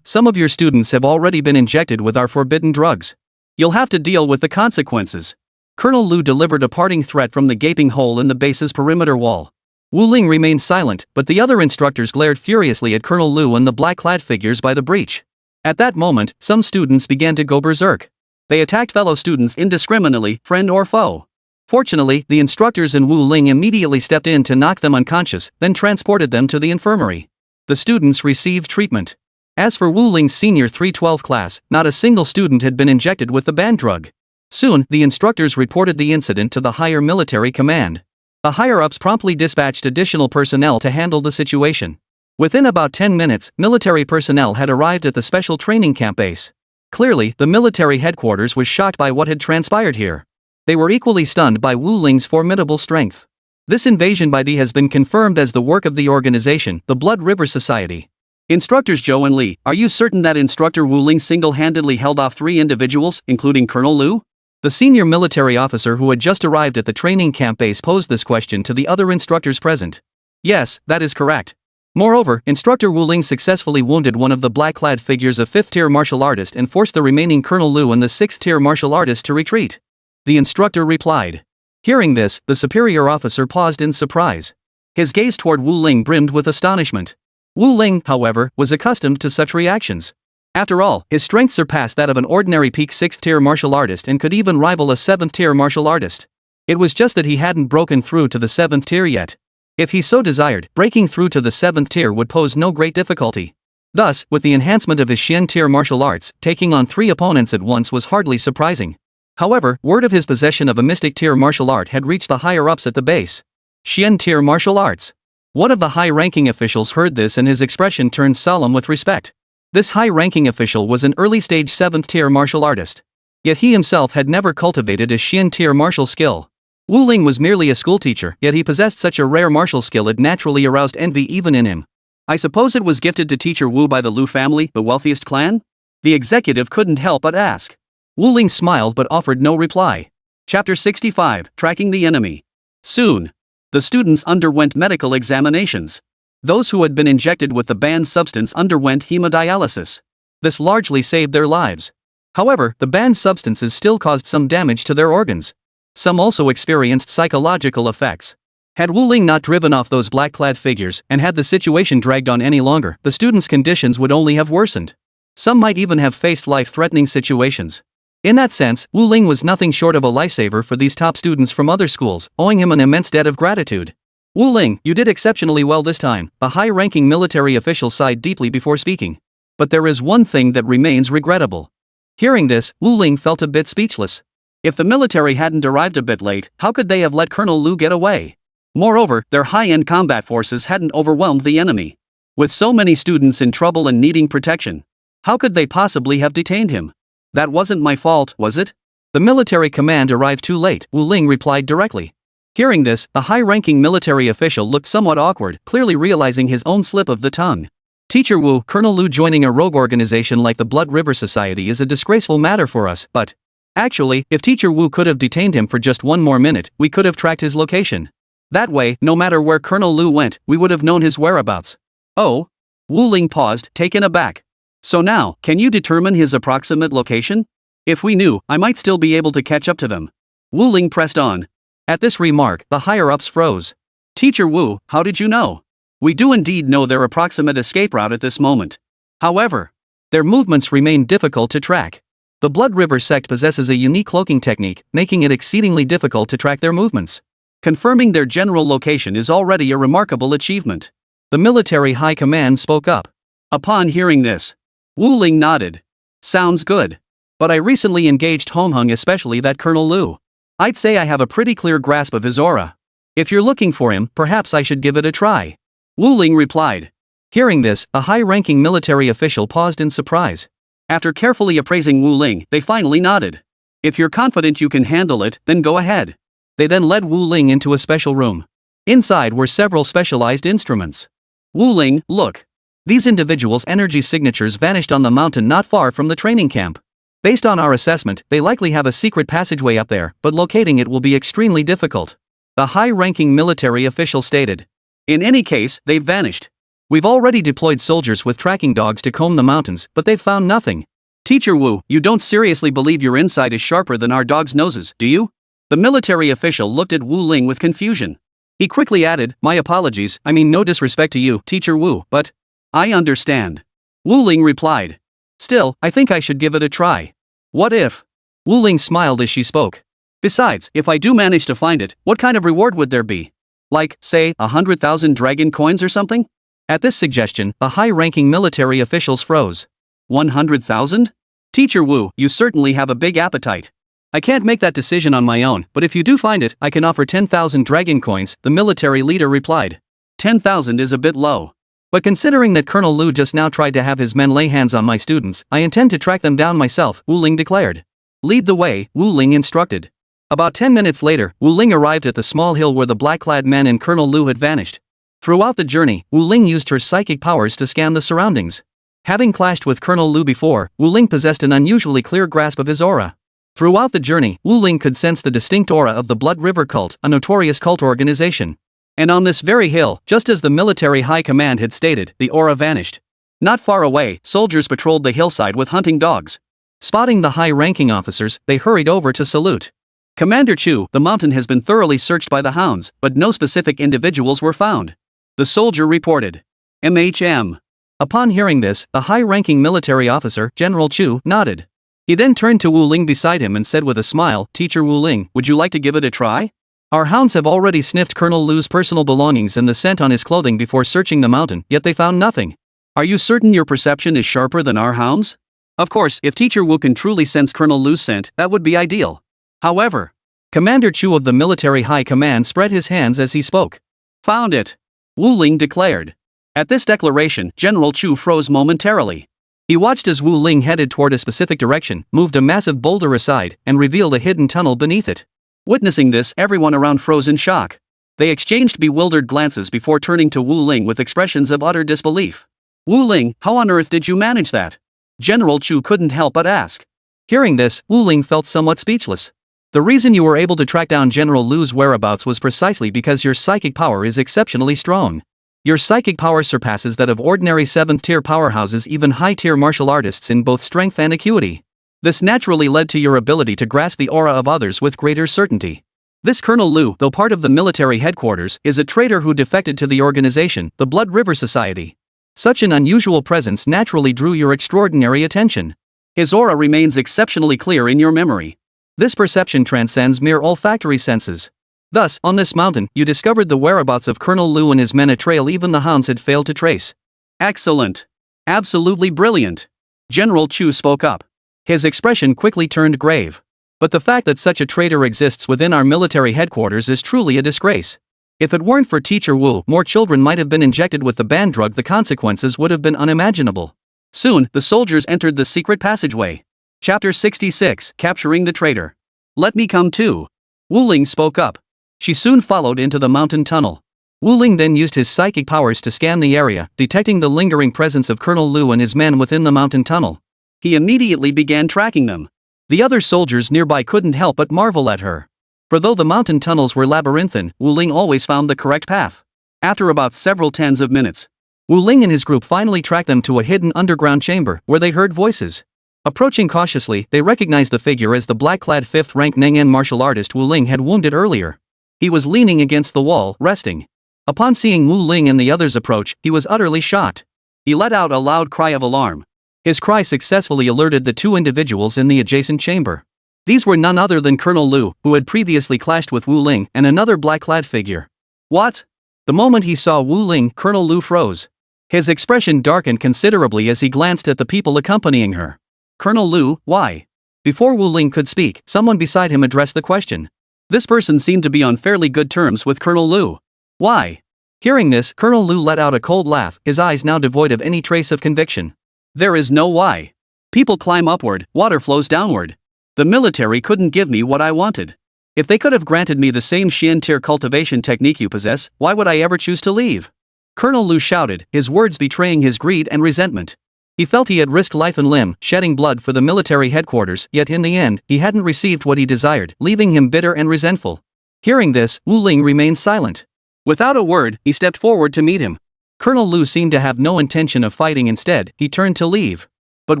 Some of your students have already been injected with our forbidden drugs. You'll have to deal with the consequences. Colonel Lu delivered a parting threat from the gaping hole in the base's perimeter wall. Wu Ling remained silent, but the other instructors glared furiously at Colonel Lu and the black-clad figures by the breach. At that moment, some students began to go berserk. They attacked fellow students indiscriminately, friend or foe. Fortunately, the instructors and Wu Ling immediately stepped in to knock them unconscious, then transported them to the infirmary. The students received treatment. As for Wu Ling's senior 312 class, not a single student had been injected with the banned drug. Soon, the instructors reported the incident to the higher military command. The higher-ups promptly dispatched additional personnel to handle the situation. Within about 10 minutes, military personnel had arrived at the special training camp base. Clearly, the military headquarters was shocked by what had transpired here. They were equally stunned by Wu Ling's formidable strength. This invasion by the has been confirmed as the work of the organization, the Blood River Society. Instructors Zhou and Li, are you certain that Instructor Wu Ling single-handedly held off 3 individuals, including Colonel Lu? The senior military officer who had just arrived at the training camp base posed this question to the other instructors present. Yes, that is correct. Moreover, Instructor Wu Ling successfully wounded one of the black-clad figures of 5th-tier martial artist and forced the remaining Colonel Lu and the 6th-tier martial artist to retreat. The instructor replied. Hearing this, the superior officer paused in surprise. His gaze toward Wu Ling brimmed with astonishment. Wu Ling, however, was accustomed to such reactions. After all, his strength surpassed that of an ordinary peak 6th-tier martial artist and could even rival a 7th-tier martial artist. It was just that he hadn't broken through to the 7th tier yet. If he so desired, breaking through to the 7th tier would pose no great difficulty. Thus, with the enhancement of his Xian tier martial arts, taking on 3 opponents at once was hardly surprising. However, word of his possession of a mystic tier martial art had reached the higher-ups at the base. Xian tier martial arts. One of the high-ranking officials heard this and his expression turned solemn with respect. This high-ranking official was an early-stage 7th tier martial artist. Yet he himself had never cultivated a Xian tier martial skill. Wu Ling was merely a schoolteacher, yet he possessed such a rare martial skill it naturally aroused envy even in him. I suppose it was gifted to teacher Wu by the Lu family, the wealthiest clan? The executive couldn't help but ask. Wu Ling smiled but offered no reply. Chapter 65, Tracking the Enemy. Soon, the students underwent medical examinations. Those who had been injected with the banned substance underwent hemodialysis. This largely saved their lives. However, the banned substances still caused some damage to their organs. Some also experienced psychological effects. Had Wu Ling not driven off those black-clad figures, and had the situation dragged on any longer, the students' conditions would only have worsened. Some might even have faced life-threatening situations. In that sense, Wu Ling was nothing short of a lifesaver for these top students from other schools, owing him an immense debt of gratitude. Wu Ling, you did exceptionally well this time, the high-ranking military official sighed deeply before speaking. But there is one thing that remains regrettable. Hearing this, Wu Ling felt a bit speechless. If the military hadn't arrived a bit late, how could they have let Colonel Lu get away? Moreover, their high-end combat forces hadn't overwhelmed the enemy. With so many students in trouble and needing protection, How could they possibly have detained him? That wasn't my fault, was it? The military command arrived too late, Wu Ling replied directly. Hearing this, the high-ranking military official looked somewhat awkward, clearly realizing his own slip of the tongue. Teacher Wu, Colonel Lu joining a rogue organization like the Blood River Society is a disgraceful matter for us, but actually, if Teacher Wu could have detained him for just one more minute, we could have tracked his location. That way, no matter where Colonel Lu went, we would have known his whereabouts. Oh? Wu Ling paused, taken aback. So now, can you determine his approximate location? If we knew, I might still be able to catch up to them. Wu Ling pressed on. At this remark, the higher-ups froze. Teacher Wu, how did you know? We do indeed know their approximate escape route at this moment. However, their movements remain difficult to track. The Blood River sect possesses a unique cloaking technique, making it exceedingly difficult to track their movements. Confirming their general location is already a remarkable achievement. The military high command spoke up. Upon hearing this, Wu Ling nodded. Sounds good. But I recently engaged Homehung, especially that Colonel Lu. I'd say I have a pretty clear grasp of his aura. If you're looking for him, perhaps I should give it a try. Wu Ling replied. Hearing this, a high-ranking military official paused in surprise. After carefully appraising Wu Ling, they finally nodded. If you're confident you can handle it, then go ahead. They then led Wu Ling into a special room. Inside were several specialized instruments. Wu Ling, look. These individuals' energy signatures vanished on the mountain not far from the training camp. Based on our assessment, they likely have a secret passageway up there, but locating it will be extremely difficult. The high-ranking military official stated. In any case, they've vanished. We've already deployed soldiers with tracking dogs to comb the mountains, but they've found nothing. Teacher Wu, you don't seriously believe your insight is sharper than our dogs' noses, do you? The military official looked at Wu Ling with confusion. He quickly added, my apologies, I mean no disrespect to you, Teacher Wu, but I understand. Wu Ling replied. Still, I think I should give it a try. What if? Wu Ling smiled as she spoke. Besides, if I do manage to find it, what kind of reward would there be? Like, say, 100,000 dragon coins or something? At this suggestion, the high-ranking military officials froze. 100,000? Teacher Wu, you certainly have a big appetite. I can't make that decision on my own, but if you do find it, I can offer 10,000 dragon coins, the military leader replied. 10,000 is a bit low. But considering that Colonel Lu just now tried to have his men lay hands on my students, I intend to track them down myself, Wu Ling declared. Lead the way, Wu Ling instructed. About 10 minutes later, Wu Ling arrived at the small hill where the black-clad men and Colonel Lu had vanished. Throughout the journey, Wu Ling used her psychic powers to scan the surroundings. Having clashed with Colonel Lu before, Wu Ling possessed an unusually clear grasp of his aura. Throughout the journey, Wu Ling could sense the distinct aura of the Blood River cult, a notorious cult organization. And on this very hill, just as the military high command had stated, the aura vanished. Not far away, soldiers patrolled the hillside with hunting dogs. Spotting the high-ranking officers, they hurried over to salute. Commander Chu, the mountain has been thoroughly searched by the hounds, but no specific individuals were found. The soldier reported. MHM. Upon hearing this, the high-ranking military officer, General Chu, nodded. He then turned to Wu Ling beside him and said with a smile, Teacher Wu Ling, would you like to give it a try? Our hounds have already sniffed Colonel Lu's personal belongings and the scent on his clothing before searching the mountain, yet they found nothing. Are you certain your perception is sharper than our hounds? Of course, if Teacher Wu can truly sense Colonel Lu's scent, that would be ideal. However, Commander Chu of the military high command spread his hands as he spoke. Found it, Wu Ling declared. At this declaration, General Chu froze momentarily. He watched as Wu Ling headed toward a specific direction, moved a massive boulder aside, and revealed a hidden tunnel beneath it. Witnessing this, everyone around froze in shock. They exchanged bewildered glances before turning to Wu Ling with expressions of utter disbelief. Wu Ling, how on earth did you manage that? General Chu couldn't help but ask. Hearing this, Wu Ling felt somewhat speechless. The reason you were able to track down General Lu's whereabouts was precisely because your psychic power is exceptionally strong. Your psychic power surpasses that of ordinary 7th-tier powerhouses, even high-tier martial artists in both strength and acuity. This naturally led to your ability to grasp the aura of others with greater certainty. This Colonel Lu, though part of the military headquarters, is a traitor who defected to the organization, the Blood River Society. Such an unusual presence naturally drew your extraordinary attention. His aura remains exceptionally clear in your memory. This perception transcends mere olfactory senses. Thus, on this mountain, you discovered the whereabouts of Colonel Lu and his men, a trail even the hounds had failed to trace. Excellent. Absolutely brilliant. General Chu spoke up. His expression quickly turned grave. But the fact that such a traitor exists within our military headquarters is truly a disgrace. If it weren't for Teacher Wu, more children might have been injected with the banned drug. The consequences would have been unimaginable. Soon, the soldiers entered the secret passageway. Chapter 66, Capturing the Traitor. Let me come too. Wu Ling spoke up. She soon followed into the mountain tunnel. Wu Ling then used his psychic powers to scan the area, detecting the lingering presence of Colonel Lu and his men within the mountain tunnel. He immediately began tracking them. The other soldiers nearby couldn't help but marvel at her. For though the mountain tunnels were labyrinthine, Wu Ling always found the correct path. After about several tens of minutes, Wu Ling and his group finally tracked them to a hidden underground chamber, where they heard voices. Approaching cautiously, they recognized the figure as the black-clad 5th-rank Nengen martial artist Wu Ling had wounded earlier. He was leaning against the wall, resting. Upon seeing Wu Ling and the others approach, he was utterly shocked. He let out a loud cry of alarm. His cry successfully alerted the two individuals in the adjacent chamber. These were none other than Colonel Lu, who had previously clashed with Wu Ling, and another black-clad figure. What? The moment he saw Wu Ling, Colonel Lu froze. His expression darkened considerably as he glanced at the people accompanying her. Colonel Lu, why? Before Wu Ling could speak, someone beside him addressed the question. This person seemed to be on fairly good terms with Colonel Lu. Why? Hearing this, Colonel Lu let out a cold laugh, his eyes now devoid of any trace of conviction. There is no why. People climb upward, water flows downward. The military couldn't give me what I wanted. If they could have granted me the same Xian tier cultivation technique you possess, why would I ever choose to leave? Colonel Lu shouted, his words betraying his greed and resentment. He felt he had risked life and limb, shedding blood for the military headquarters, yet in the end, he hadn't received what he desired, leaving him bitter and resentful. Hearing this, Wu Ling remained silent. Without a word, he stepped forward to meet him. Colonel Lu seemed to have no intention of fighting. Instead, he turned to leave. But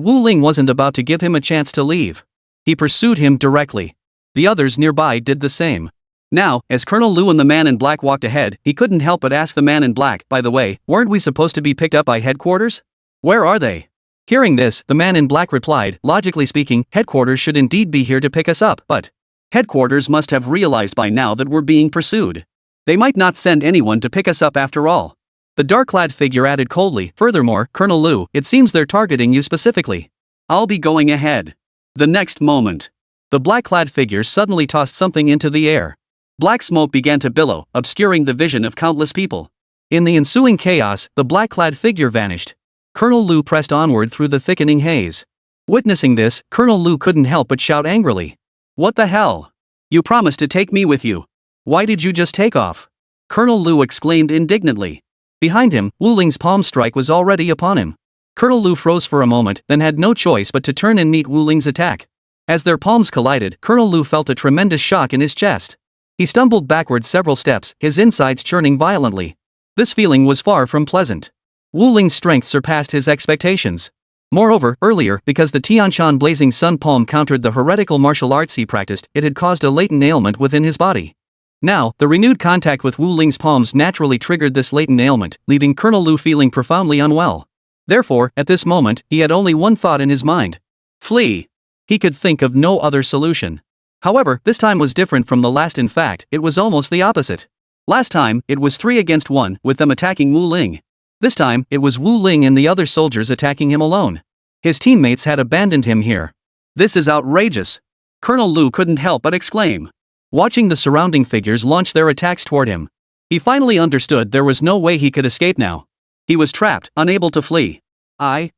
Wu Ling wasn't about to give him a chance to leave. He pursued him directly. The others nearby did the same. Now, as Colonel Lu and the man in black walked ahead, he couldn't help but ask the man in black, by the way, weren't we supposed to be picked up by headquarters? Where are they? Hearing this, the man in black replied, logically speaking, headquarters should indeed be here to pick us up, but headquarters must have realized by now that we're being pursued. They might not send anyone to pick us up after all. The dark-clad figure added coldly, furthermore, Colonel Lu, it seems they're targeting you specifically. I'll be going ahead. The next moment, the black-clad figure suddenly tossed something into the air. Black smoke began to billow, obscuring the vision of countless people. In the ensuing chaos, the black-clad figure vanished. Colonel Lu pressed onward through the thickening haze. Witnessing this, Colonel Lu couldn't help but shout angrily. What the hell? You promised to take me with you. Why did you just take off? Colonel Lu exclaimed indignantly. Behind him, Wu Ling's palm strike was already upon him. Colonel Lu froze for a moment, then had no choice but to turn and meet Wu Ling's attack. As their palms collided, Colonel Lu felt a tremendous shock in his chest. He stumbled backward several steps, his insides churning violently. This feeling was far from pleasant. Wu Ling's strength surpassed his expectations. Moreover, earlier, because the Tianshan Blazing Sun palm countered the heretical martial arts he practiced, it had caused a latent ailment within his body. Now, the renewed contact with Wu Ling's palms naturally triggered this latent ailment, leaving Colonel Lu feeling profoundly unwell. Therefore, at this moment, he had only one thought in his mind. Flee. He could think of no other solution. However, this time was different from the last. In fact, it was almost the opposite. Last time, it was 3 against 1, with them attacking Wu Ling. This time, it was Wu Ling and the other soldiers attacking him alone. His teammates had abandoned him here. This is outrageous. Colonel Lu couldn't help but exclaim. Watching the surrounding figures launch their attacks toward him, he finally understood there was no way he could escape now. He was trapped, unable to flee. I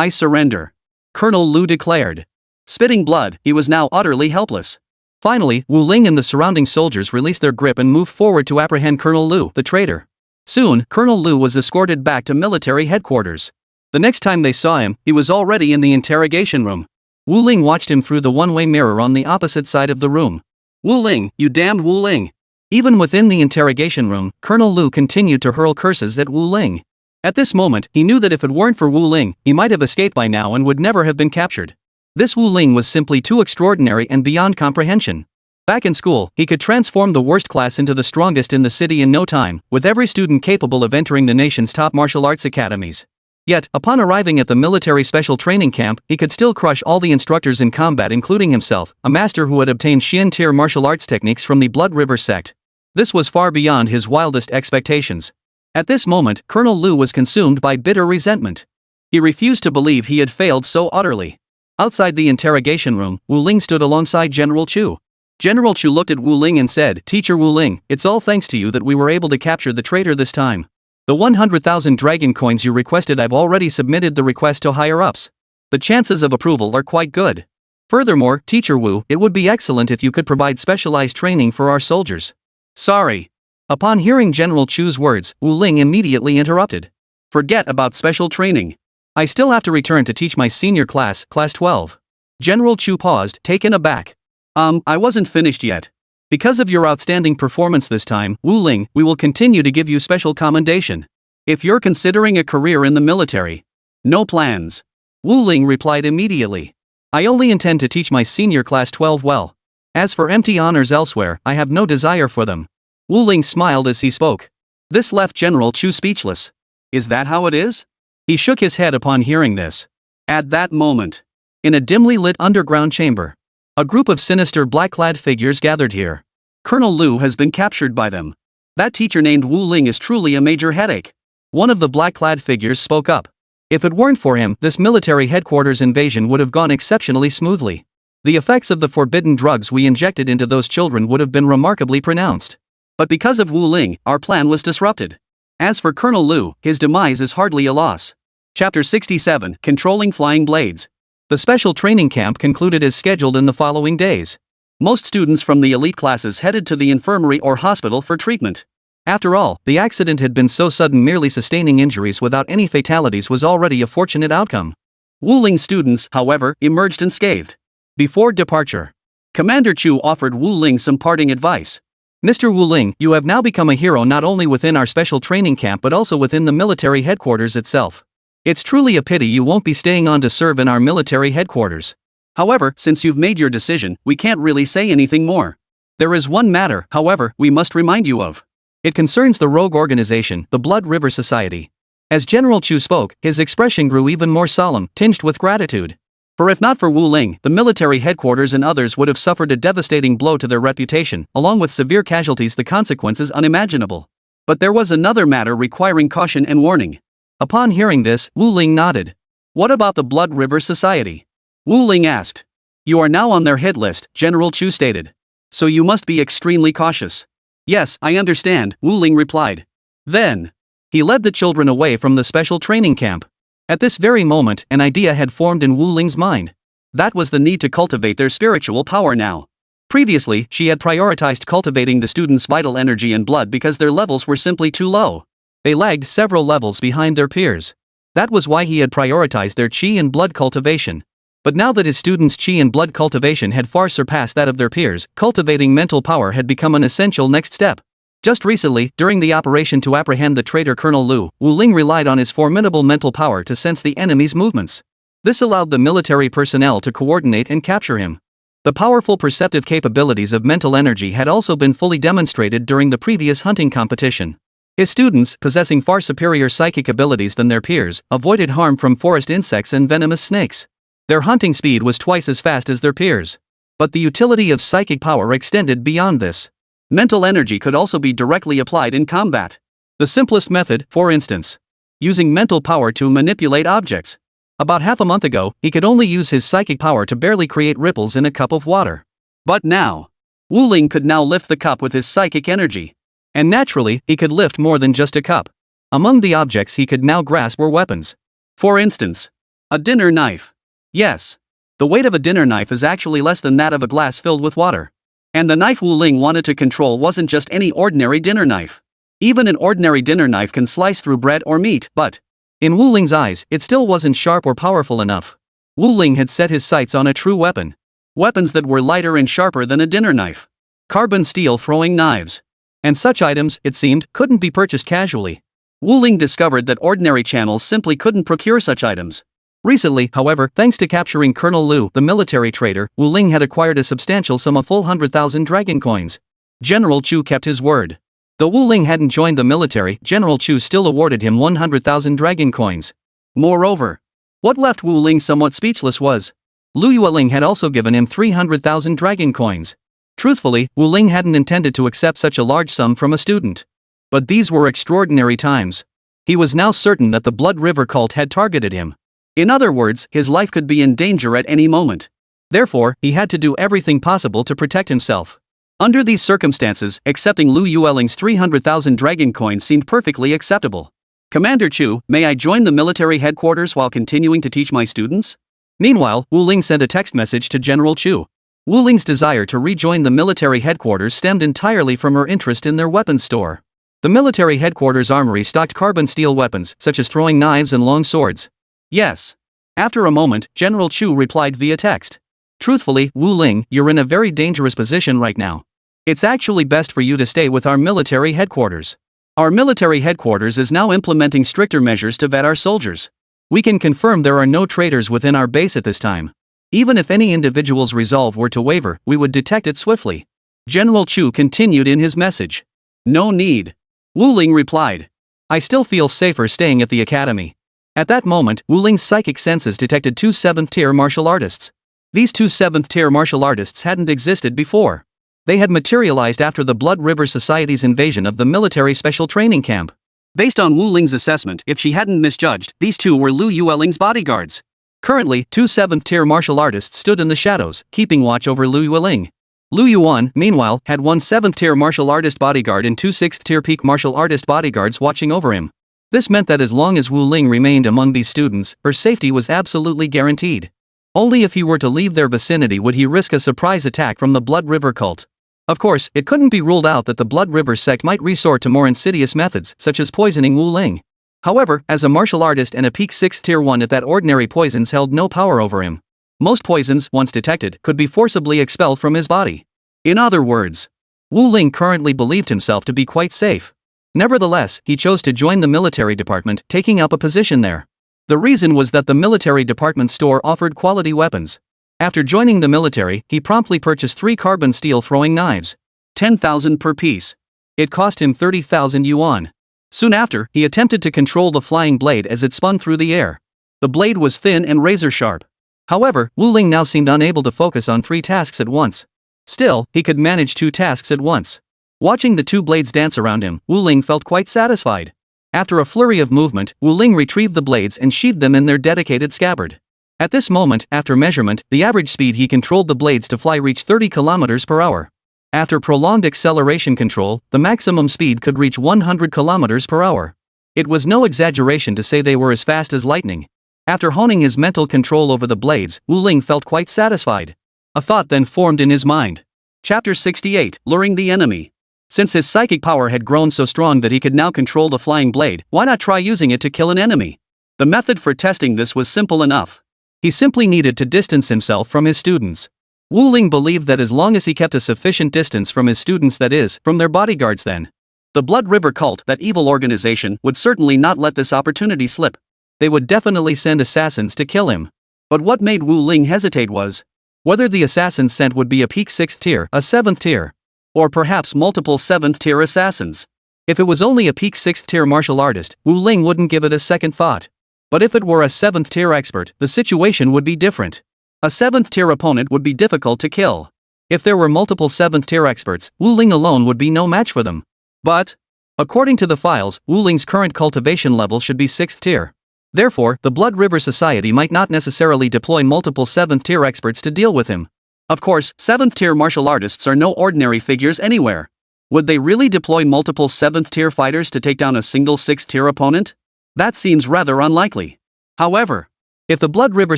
surrender. Colonel Lu declared. Spitting blood, he was now utterly helpless. Finally, Wu Ling and the surrounding soldiers released their grip and moved forward to apprehend Colonel Lu, the traitor. Soon, Colonel Lu was escorted back to military headquarters. The next time they saw him, he was already in the interrogation room. Wu Ling watched him through the one-way mirror on the opposite side of the room. Wu Ling, you damned Wu Ling! Even within the interrogation room, Colonel Lu continued to hurl curses at Wu Ling. At this moment, he knew that if it weren't for Wu Ling, he might have escaped by now and would never have been captured. This Wu Ling was simply too extraordinary and beyond comprehension. Back in school, he could transform the worst class into the strongest in the city in no time, with every student capable of entering the nation's top martial arts academies. Yet, upon arriving at the military special training camp, he could still crush all the instructors in combat, including himself, a master who had obtained Xian tier martial arts techniques from the Blood River sect. This was far beyond his wildest expectations. At this moment, Colonel Lu was consumed by bitter resentment. He refused to believe he had failed so utterly. Outside the interrogation room, Wu Ling stood alongside General Chu. General Chu looked at Wu Ling and said, Teacher Wu Ling, it's all thanks to you that we were able to capture the traitor this time. The 100,000 dragon coins you requested. I've already submitted the request to higher-ups. The chances of approval are quite good. Furthermore, Teacher Wu, it would be excellent if you could provide specialized training for our soldiers. Sorry. Upon hearing General Chu's words, Wu Ling immediately interrupted. Forget about special training. I still have to return to teach my senior class, Class 12. General Chu paused, taken aback. I wasn't finished yet. Because of your outstanding performance this time, Wu Ling, we will continue to give you special commendation. If you're considering a career in the military. No plans. Wu Ling replied immediately. I only intend to teach my senior class 12 well. As for empty honors elsewhere, I have no desire for them. Wu Ling smiled as he spoke. This left General Chu speechless. Is that how it is? He shook his head upon hearing this. At that moment, in a dimly lit underground chamber, a group of sinister black-clad figures gathered here. Colonel Lu has been captured by them. That teacher named Wu Ling is truly a major headache. One of the black-clad figures spoke up. If it weren't for him, this military headquarters invasion would have gone exceptionally smoothly. The effects of the forbidden drugs we injected into those children would have been remarkably pronounced. But because of Wu Ling, our plan was disrupted. As for Colonel Lu, his demise is hardly a loss. Chapter 67, Controlling Flying Blades. The special training camp concluded as scheduled in the following days. Most students from the elite classes headed to the infirmary or hospital for treatment. After all, the accident had been so sudden, merely sustaining injuries without any fatalities was already a fortunate outcome. Wu Ling's students, however, emerged unscathed. Before departure, Commander Chu offered Wu Ling some parting advice. Mr. Wu Ling, you have now become a hero not only within our special training camp but also within the military headquarters itself. It's truly a pity you won't be staying on to serve in our military headquarters. However, since you've made your decision, we can't really say anything more. There is one matter, however, we must remind you of. It concerns the rogue organization, the Blood River Society. As General Chu spoke, his expression grew even more solemn, tinged with gratitude. For if not for Wu Ling, the military headquarters and others would have suffered a devastating blow to their reputation, along with severe casualties, the consequences unimaginable. But there was another matter requiring caution and warning. Upon hearing this, Wu Ling nodded. What about the Blood River Society? Wu Ling asked. You are now on their hit list, General Chu stated. So you must be extremely cautious. Yes, I understand, Wu Ling replied. Then, he led the children away from the special training camp. At this very moment, an idea had formed in Wu Ling's mind. That was the need to cultivate their spiritual power now. Previously, she had prioritized cultivating the students' vital energy and blood because their levels were simply too low. They lagged several levels behind their peers. That was why he had prioritized their chi and blood cultivation. But now that his students' chi and blood cultivation had far surpassed that of their peers, cultivating mental power had become an essential next step. Just recently, during the operation to apprehend the traitor Colonel Lu, Wu Ling relied on his formidable mental power to sense the enemy's movements. This allowed the military personnel to coordinate and capture him. The powerful perceptive capabilities of mental energy had also been fully demonstrated during the previous hunting competition. His students, possessing far superior psychic abilities than their peers, avoided harm from forest insects and venomous snakes. Their hunting speed was twice as fast as their peers. But the utility of psychic power extended beyond this. Mental energy could also be directly applied in combat. The simplest method, for instance, using mental power to manipulate objects. About half a month ago, he could only use his psychic power to barely create ripples in a cup of water. But now, Wu Ling could now lift the cup with his psychic energy. And naturally, he could lift more than just a cup. Among the objects he could now grasp were weapons. For instance, a dinner knife. Yes, the weight of a dinner knife is actually less than that of a glass filled with water. And the knife Wu Ling wanted to control wasn't just any ordinary dinner knife. Even an ordinary dinner knife can slice through bread or meat, but in Wu Ling's eyes, it still wasn't sharp or powerful enough. Wu Ling had set his sights on a true weapon. Weapons that were lighter and sharper than a dinner knife. Carbon steel throwing knives. And such items, it seemed, couldn't be purchased casually. Wu Ling discovered that ordinary channels simply couldn't procure such items. Recently, however, thanks to capturing Colonel Lu, the military traitor, Wu Ling had acquired a substantial sum of full 100,000 dragon coins. General Chu kept his word. Though Wu Ling hadn't joined the military, General Chu still awarded him 100,000 dragon coins. Moreover, what left Wu Ling somewhat speechless was Lu Yueling had also given him 300,000 dragon coins. Truthfully, Wu Ling hadn't intended to accept such a large sum from a student. But these were extraordinary times. He was now certain that the Blood River cult had targeted him. In other words, his life could be in danger at any moment. Therefore, he had to do everything possible to protect himself. Under these circumstances, accepting Lu Yueling's 300,000 dragon coins seemed perfectly acceptable. Commander Chu, may I join the military headquarters while continuing to teach my students? Meanwhile, Wu Ling sent a text message to General Chu. Wu Ling's desire to rejoin the military headquarters stemmed entirely from her interest in their weapons store. The military headquarters armory stocked carbon steel weapons, such as throwing knives and long swords. Yes. After a moment, General Chu replied via text. Truthfully, Wu Ling, you're in a very dangerous position right now. It's actually best for you to stay with our military headquarters. Our military headquarters is now implementing stricter measures to vet our soldiers. We can confirm there are no traitors within our base at this time. Even if any individual's resolve were to waver, we would detect it swiftly. General Chu continued in his message. No need. Wu Ling replied. I still feel safer staying at the academy. At that moment, Wu Ling's psychic senses detected two 7th-tier martial artists. These two 7th-tier martial artists hadn't existed before. They had materialized after the Blood River Society's invasion of the military special training camp. Based on Wu Ling's assessment, if she hadn't misjudged, these two were Lu Yueling's bodyguards. Currently, two 7th-tier martial artists stood in the shadows, keeping watch over Lu Yueling. Lu Yuan, meanwhile, had one 7th-tier martial artist bodyguard and two 6th-tier peak martial artist bodyguards watching over him. This meant that as long as Wu Ling remained among these students, her safety was absolutely guaranteed. Only if he were to leave their vicinity would he risk a surprise attack from the Blood River cult. Of course, it couldn't be ruled out that the Blood River sect might resort to more insidious methods, such as poisoning Wu Ling. However, as a martial artist and a peak 6th tier 1 at that, ordinary poisons held no power over him. Most poisons, once detected, could be forcibly expelled from his body. In other words, Wu Ling currently believed himself to be quite safe. Nevertheless, he chose to join the military department, taking up a position there. The reason was that the military department store offered quality weapons. After joining the military, he promptly purchased 3 carbon steel throwing knives. 10,000 per piece. It cost him 30,000 yuan. Soon after, he attempted to control the flying blade as it spun through the air. The blade was thin and razor sharp. However, Wu Ling now seemed unable to focus on 3 tasks at once. Still, he could manage 2 tasks at once. Watching the 2 blades dance around him, Wu Ling felt quite satisfied. After a flurry of movement, Wu Ling retrieved the blades and sheathed them in their dedicated scabbard. At this moment, after measurement, the average speed he controlled the blades to fly reached 30 km per hour. After prolonged acceleration control, the maximum speed could reach 100 km per hour. It was no exaggeration to say they were as fast as lightning. After honing his mental control over the blades, Wu Ling felt quite satisfied. A thought then formed in his mind. Chapter 68, Luring the Enemy. Since his psychic power had grown so strong that he could now control the flying blade, why not try using it to kill an enemy? The method for testing this was simple enough. He simply needed to distance himself from his students. Wu Ling believed that as long as he kept a sufficient distance from his students, that is, from their bodyguards, then the Blood River cult, that evil organization, would certainly not let this opportunity slip. They would definitely send assassins to kill him. But what made Wu Ling hesitate was whether the assassins sent would be a peak 6th tier, a 7th tier, or perhaps multiple 7th tier assassins. If it was only a peak 6th tier martial artist, Wu Ling wouldn't give it a second thought. But if it were a 7th tier expert, the situation would be different. A 7th tier opponent would be difficult to kill. If there were multiple 7th tier experts, Wu Ling alone would be no match for them. But according to the files, Wu Ling's current cultivation level should be 6th tier. Therefore, the Blood River Society might not necessarily deploy multiple 7th tier experts to deal with him. Of course, 7th tier martial artists are no ordinary figures anywhere. Would they really deploy multiple 7th tier fighters to take down a single 6th tier opponent? That seems rather unlikely. However, if the Blood River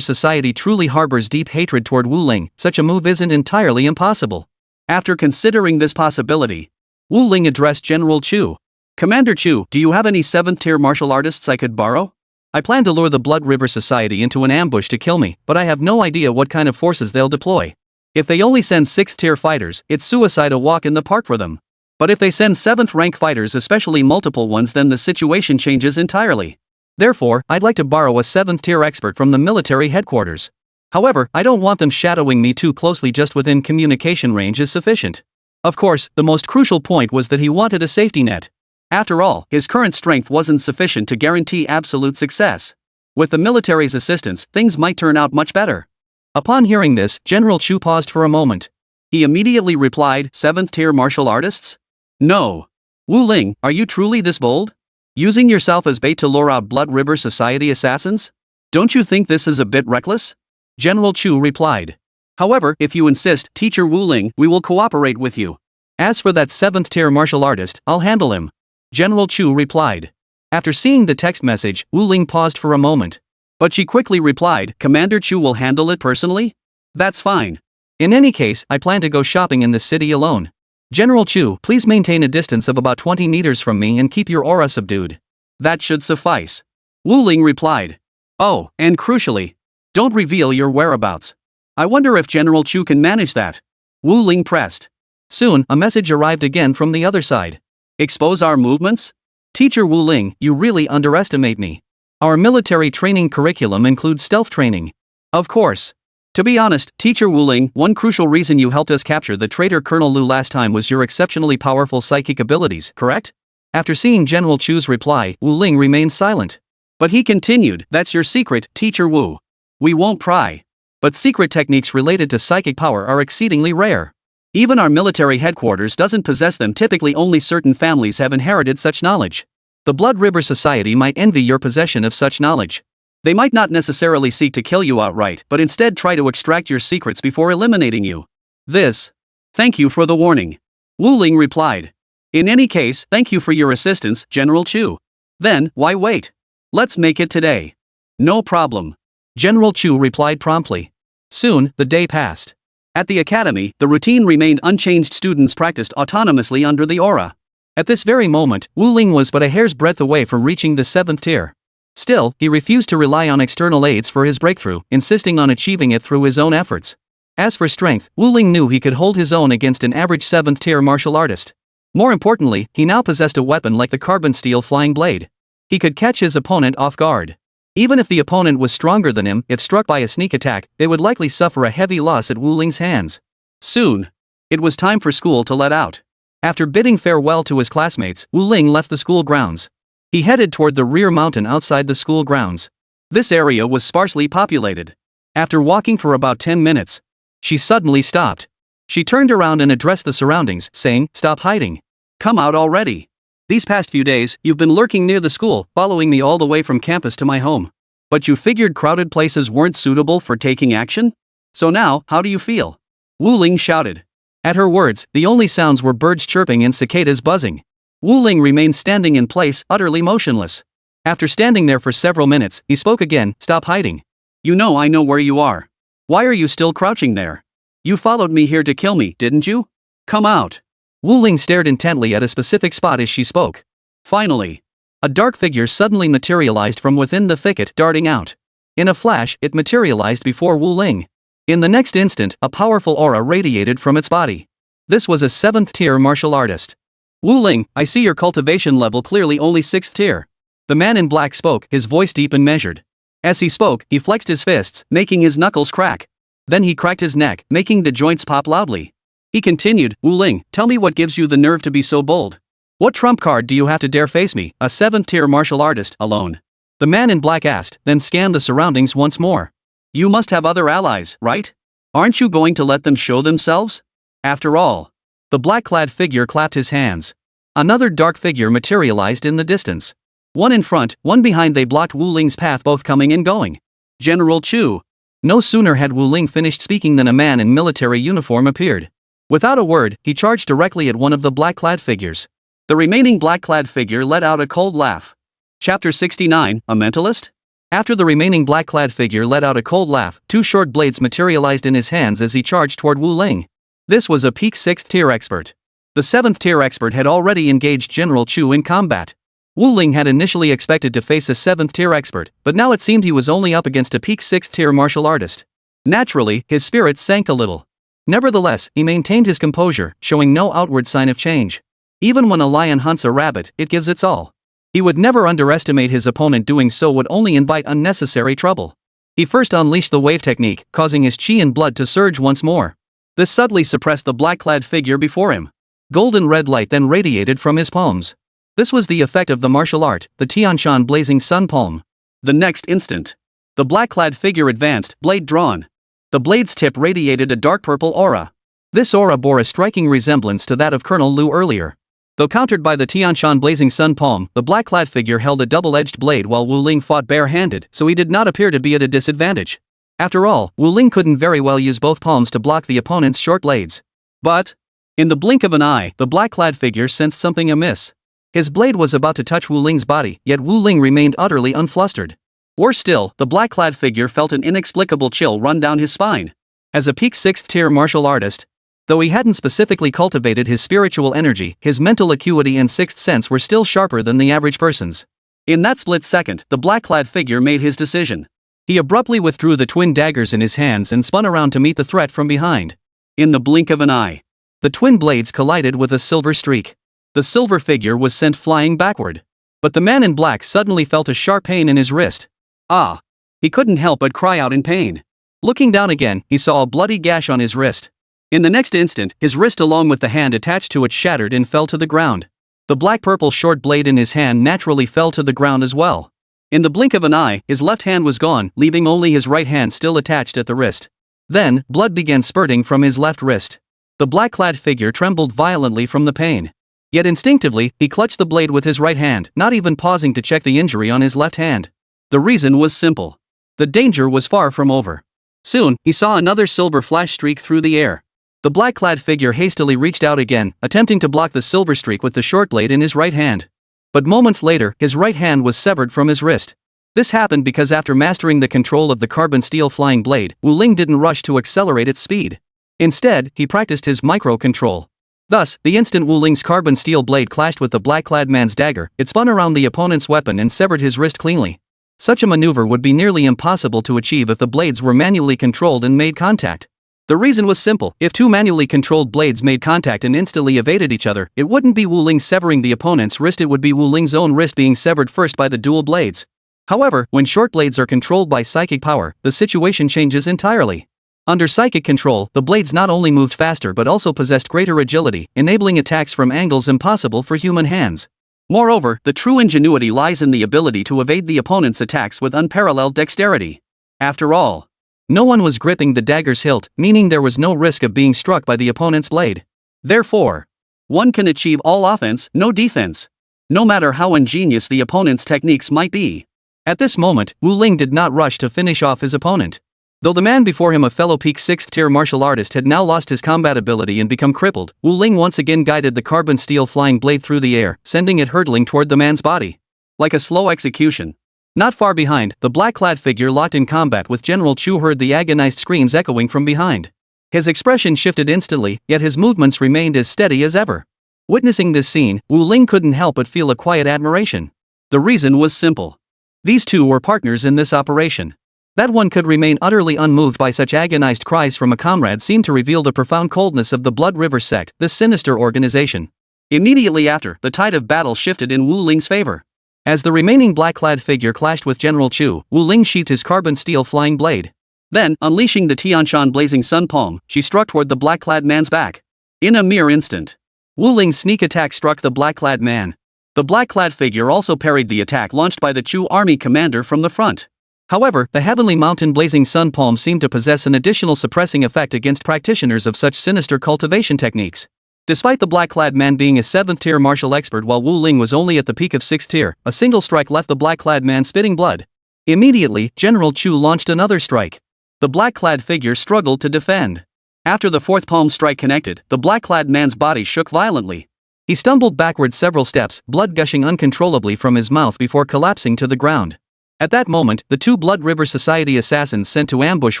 Society truly harbors deep hatred toward Wu Ling, such a move isn't entirely impossible. After considering this possibility, Wu Ling addressed General Chu. Commander Chu, do you have any 7th tier martial artists I could borrow? I plan to lure the Blood River Society into an ambush to kill me, but I have no idea what kind of forces they'll deploy. If they only send 6th tier fighters, it's suicide a walk in the park for them. But if they send 7th rank fighters, especially multiple ones, then the situation changes entirely. Therefore, I'd like to borrow a 7th tier expert from the military headquarters. However, I don't want them shadowing me too closely. Just within communication range is sufficient. Of course, the most crucial point was that he wanted a safety net. After all, his current strength wasn't sufficient to guarantee absolute success. With the military's assistance, things might turn out much better. Upon hearing this, General Chu paused for a moment. He immediately replied, 7th tier martial artists? No. Wu Ling, are you truly this bold? Using yourself as bait to lure out Blood River Society assassins? Don't you think this is a bit reckless? General Chu replied. However, if you insist, Teacher Wu Ling, we will cooperate with you. As for that 7th tier martial artist, I'll handle him. General Chu replied. After seeing the text message, Wu Ling paused for a moment. But she quickly replied, Commander Chu will handle it personally? That's fine. In any case, I plan to go shopping in the city alone. General Chu, please maintain a distance of about 20 meters from me and keep your aura subdued. That should suffice. Wu Ling replied. Oh, and crucially, don't reveal your whereabouts. I wonder if General Chu can manage that. Wu Ling pressed. Soon, a message arrived again from the other side. Expose our movements? Teacher Wu Ling, you really underestimate me. Our military training curriculum includes stealth training. Of course. To be honest, Teacher Wu Ling, one crucial reason you helped us capture the traitor Colonel Lu last time was your exceptionally powerful psychic abilities, correct? After seeing General Chu's reply, Wu Ling remained silent. But he continued, that's your secret, Teacher Wu. We won't pry. But secret techniques related to psychic power are exceedingly rare. Even our military headquarters doesn't possess them. Typically only certain families have inherited such knowledge. The Blood River Society might envy your possession of such knowledge. They might not necessarily seek to kill you outright, but instead try to extract your secrets before eliminating you. Thank you for the warning. Wu Ling replied. In any case, thank you for your assistance, General Chu. Then, why wait? Let's make it today. No problem. General Chu replied promptly. Soon, the day passed. At the academy, the routine remained unchanged. Students practiced autonomously under the aura. At this very moment, Wu Ling was but a hair's breadth away from reaching the 7th tier. Still, he refused to rely on external aids for his breakthrough, insisting on achieving it through his own efforts. As for strength, Wu Ling knew he could hold his own against an average 7th tier martial artist. More importantly, he now possessed a weapon like the carbon steel flying blade. He could catch his opponent off guard. Even if the opponent was stronger than him, if struck by a sneak attack, they would likely suffer a heavy loss at Wu Ling's hands. Soon, it was time for school to let out. After bidding farewell to his classmates, Wu Ling left the school grounds. He headed toward the rear mountain outside the school grounds. This area was sparsely populated. After walking for about 10 minutes, she suddenly stopped. She turned around and addressed the surroundings, saying, Stop hiding. Come out already. These past few days, you've been lurking near the school, following me all the way from campus to my home. But you figured crowded places weren't suitable for taking action? So now, how do you feel? Wu Ling shouted. At her words, the only sounds were birds chirping and cicadas buzzing. Wu Ling remained standing in place, utterly motionless. After standing there for several minutes, he spoke again, Stop hiding. You know I know where you are. Why are you still crouching there? You followed me here to kill me, didn't you? Come out. Wu Ling stared intently at a specific spot as she spoke. Finally, a dark figure suddenly materialized from within the thicket, darting out. In a flash, it materialized before Wu Ling. In the next instant, a powerful aura radiated from its body. This was a 7th tier martial artist. Wu Ling, I see your cultivation level clearly only 6th tier. The man in black spoke, his voice deep and measured. As he spoke, he flexed his fists, making his knuckles crack. Then he cracked his neck, making the joints pop loudly. He continued, Wu Ling, tell me what gives you the nerve to be so bold. What trump card do you have to dare face me, a 7th tier martial artist, alone? The man in black asked, then scanned the surroundings once more. You must have other allies, right? Aren't you going to let them show themselves? After all. The black-clad figure clapped his hands. Another dark figure materialized in the distance. One in front, one behind. They blocked Wu Ling's path, both coming and going. General Chu. No sooner had Wu Ling finished speaking than a man in military uniform appeared. Without a word, he charged directly at one of the black-clad figures. The remaining black-clad figure let out a cold laugh. Chapter 69, A Mentalist? After the remaining black-clad figure let out a cold laugh, 2 short blades materialized in his hands as he charged toward Wu Ling. This was a peak 6th tier expert. The 7th tier expert had already engaged General Chu in combat. Wu Ling had initially expected to face a 7th tier expert, but now it seemed he was only up against a peak 6th tier martial artist. Naturally, his spirits sank a little. Nevertheless, he maintained his composure, showing no outward sign of change. Even when a lion hunts a rabbit, it gives its all. He would never underestimate his opponent. Doing so would only invite unnecessary trouble. He first unleashed the wave technique, causing his chi and blood to surge once more. This subtly suppressed the black-clad figure before him. Golden red light then radiated from his palms. This was the effect of the martial art, the Tianshan blazing sun palm. The next instant, the black-clad figure advanced, blade drawn. The blade's tip radiated a dark purple aura. This aura bore a striking resemblance to that of Colonel Lu earlier. Though countered by the Tianshan blazing sun palm, the black-clad figure held a double-edged blade while Wu Ling fought bare-handed, so he did not appear to be at a disadvantage. After all, Wu Ling couldn't very well use both palms to block the opponent's short blades. But, in the blink of an eye, the black-clad figure sensed something amiss. His blade was about to touch Wu Ling's body, yet Wu Ling remained utterly unflustered. Worse still, the black-clad figure felt an inexplicable chill run down his spine. As a peak 6th-tier martial artist, though he hadn't specifically cultivated his spiritual energy, his mental acuity and sixth sense were still sharper than the average person's. In that split second, the black-clad figure made his decision. He abruptly withdrew the twin daggers in his hands and spun around to meet the threat from behind. In the blink of an eye, the twin blades collided with a silver streak. The silver figure was sent flying backward. But the man in black suddenly felt a sharp pain in his wrist. Ah! He couldn't help but cry out in pain. Looking down again, he saw a bloody gash on his wrist. In the next instant, his wrist along with the hand attached to it shattered and fell to the ground. The black-purple short blade in his hand naturally fell to the ground as well. In the blink of an eye, his left hand was gone, leaving only his right hand still attached at the wrist. Then, blood began spurting from his left wrist. The black-clad figure trembled violently from the pain. Yet instinctively, he clutched the blade with his right hand, not even pausing to check the injury on his left hand. The reason was simple. The danger was far from over. Soon, he saw another silver flash streak through the air. The black-clad figure hastily reached out again, attempting to block the silver streak with the short blade in his right hand. But moments later, his right hand was severed from his wrist. This happened because after mastering the control of the carbon steel flying blade, Wu Ling didn't rush to accelerate its speed. Instead, he practiced his micro-control. Thus, the instant Wu Ling's carbon steel blade clashed with the black-clad man's dagger, it spun around the opponent's weapon and severed his wrist cleanly. Such a maneuver would be nearly impossible to achieve if the blades were manually controlled and made contact. The reason was simple: if two manually controlled blades made contact and instantly evaded each other, it wouldn't be Wu Ling severing the opponent's wrist, it would be Wu Ling's own wrist being severed first by the dual blades. However, when short blades are controlled by psychic power, the situation changes entirely. Under psychic control, the blades not only moved faster but also possessed greater agility, enabling attacks from angles impossible for human hands. Moreover, the true ingenuity lies in the ability to evade the opponent's attacks with unparalleled dexterity. After all, no one was gripping the dagger's hilt, meaning there was no risk of being struck by the opponent's blade. Therefore, one can achieve all offense, no defense, no matter how ingenious the opponent's techniques might be. At this moment, Wu Ling did not rush to finish off his opponent. Though the man before him, a fellow peak 6th-tier martial artist, had now lost his combat ability and become crippled, Wu Ling once again guided the carbon steel flying blade through the air, sending it hurtling toward the man's body. Like a slow execution. Not far behind, the black-clad figure locked in combat with General Chu heard the agonized screams echoing from behind. His expression shifted instantly, yet his movements remained as steady as ever. Witnessing this scene, Wu Ling couldn't help but feel a quiet admiration. The reason was simple. These two were partners in this operation. That one could remain utterly unmoved by such agonized cries from a comrade seemed to reveal the profound coldness of the Blood River sect, this sinister organization. Immediately after, the tide of battle shifted in Wu Ling's favor. As the remaining black-clad figure clashed with General Chu, Wu Ling sheathed his carbon steel flying blade. Then, unleashing the Tianshan blazing sun palm, she struck toward the black-clad man's back. In a mere instant, Wu Ling's sneak attack struck the black-clad man. The black-clad figure also parried the attack launched by the Chu army commander from the front. However, the heavenly mountain blazing sun palm seemed to possess an additional suppressing effect against practitioners of such sinister cultivation techniques. Despite the black-clad man being a 7th-tier martial expert while Wu Ling was only at the peak of 6th tier, a single strike left the black-clad man spitting blood. Immediately, General Chu launched another strike. The black-clad figure struggled to defend. After the fourth palm strike connected, the black-clad man's body shook violently. He stumbled backward several steps, blood gushing uncontrollably from his mouth before collapsing to the ground. At that moment, the two Blood River Society assassins sent to ambush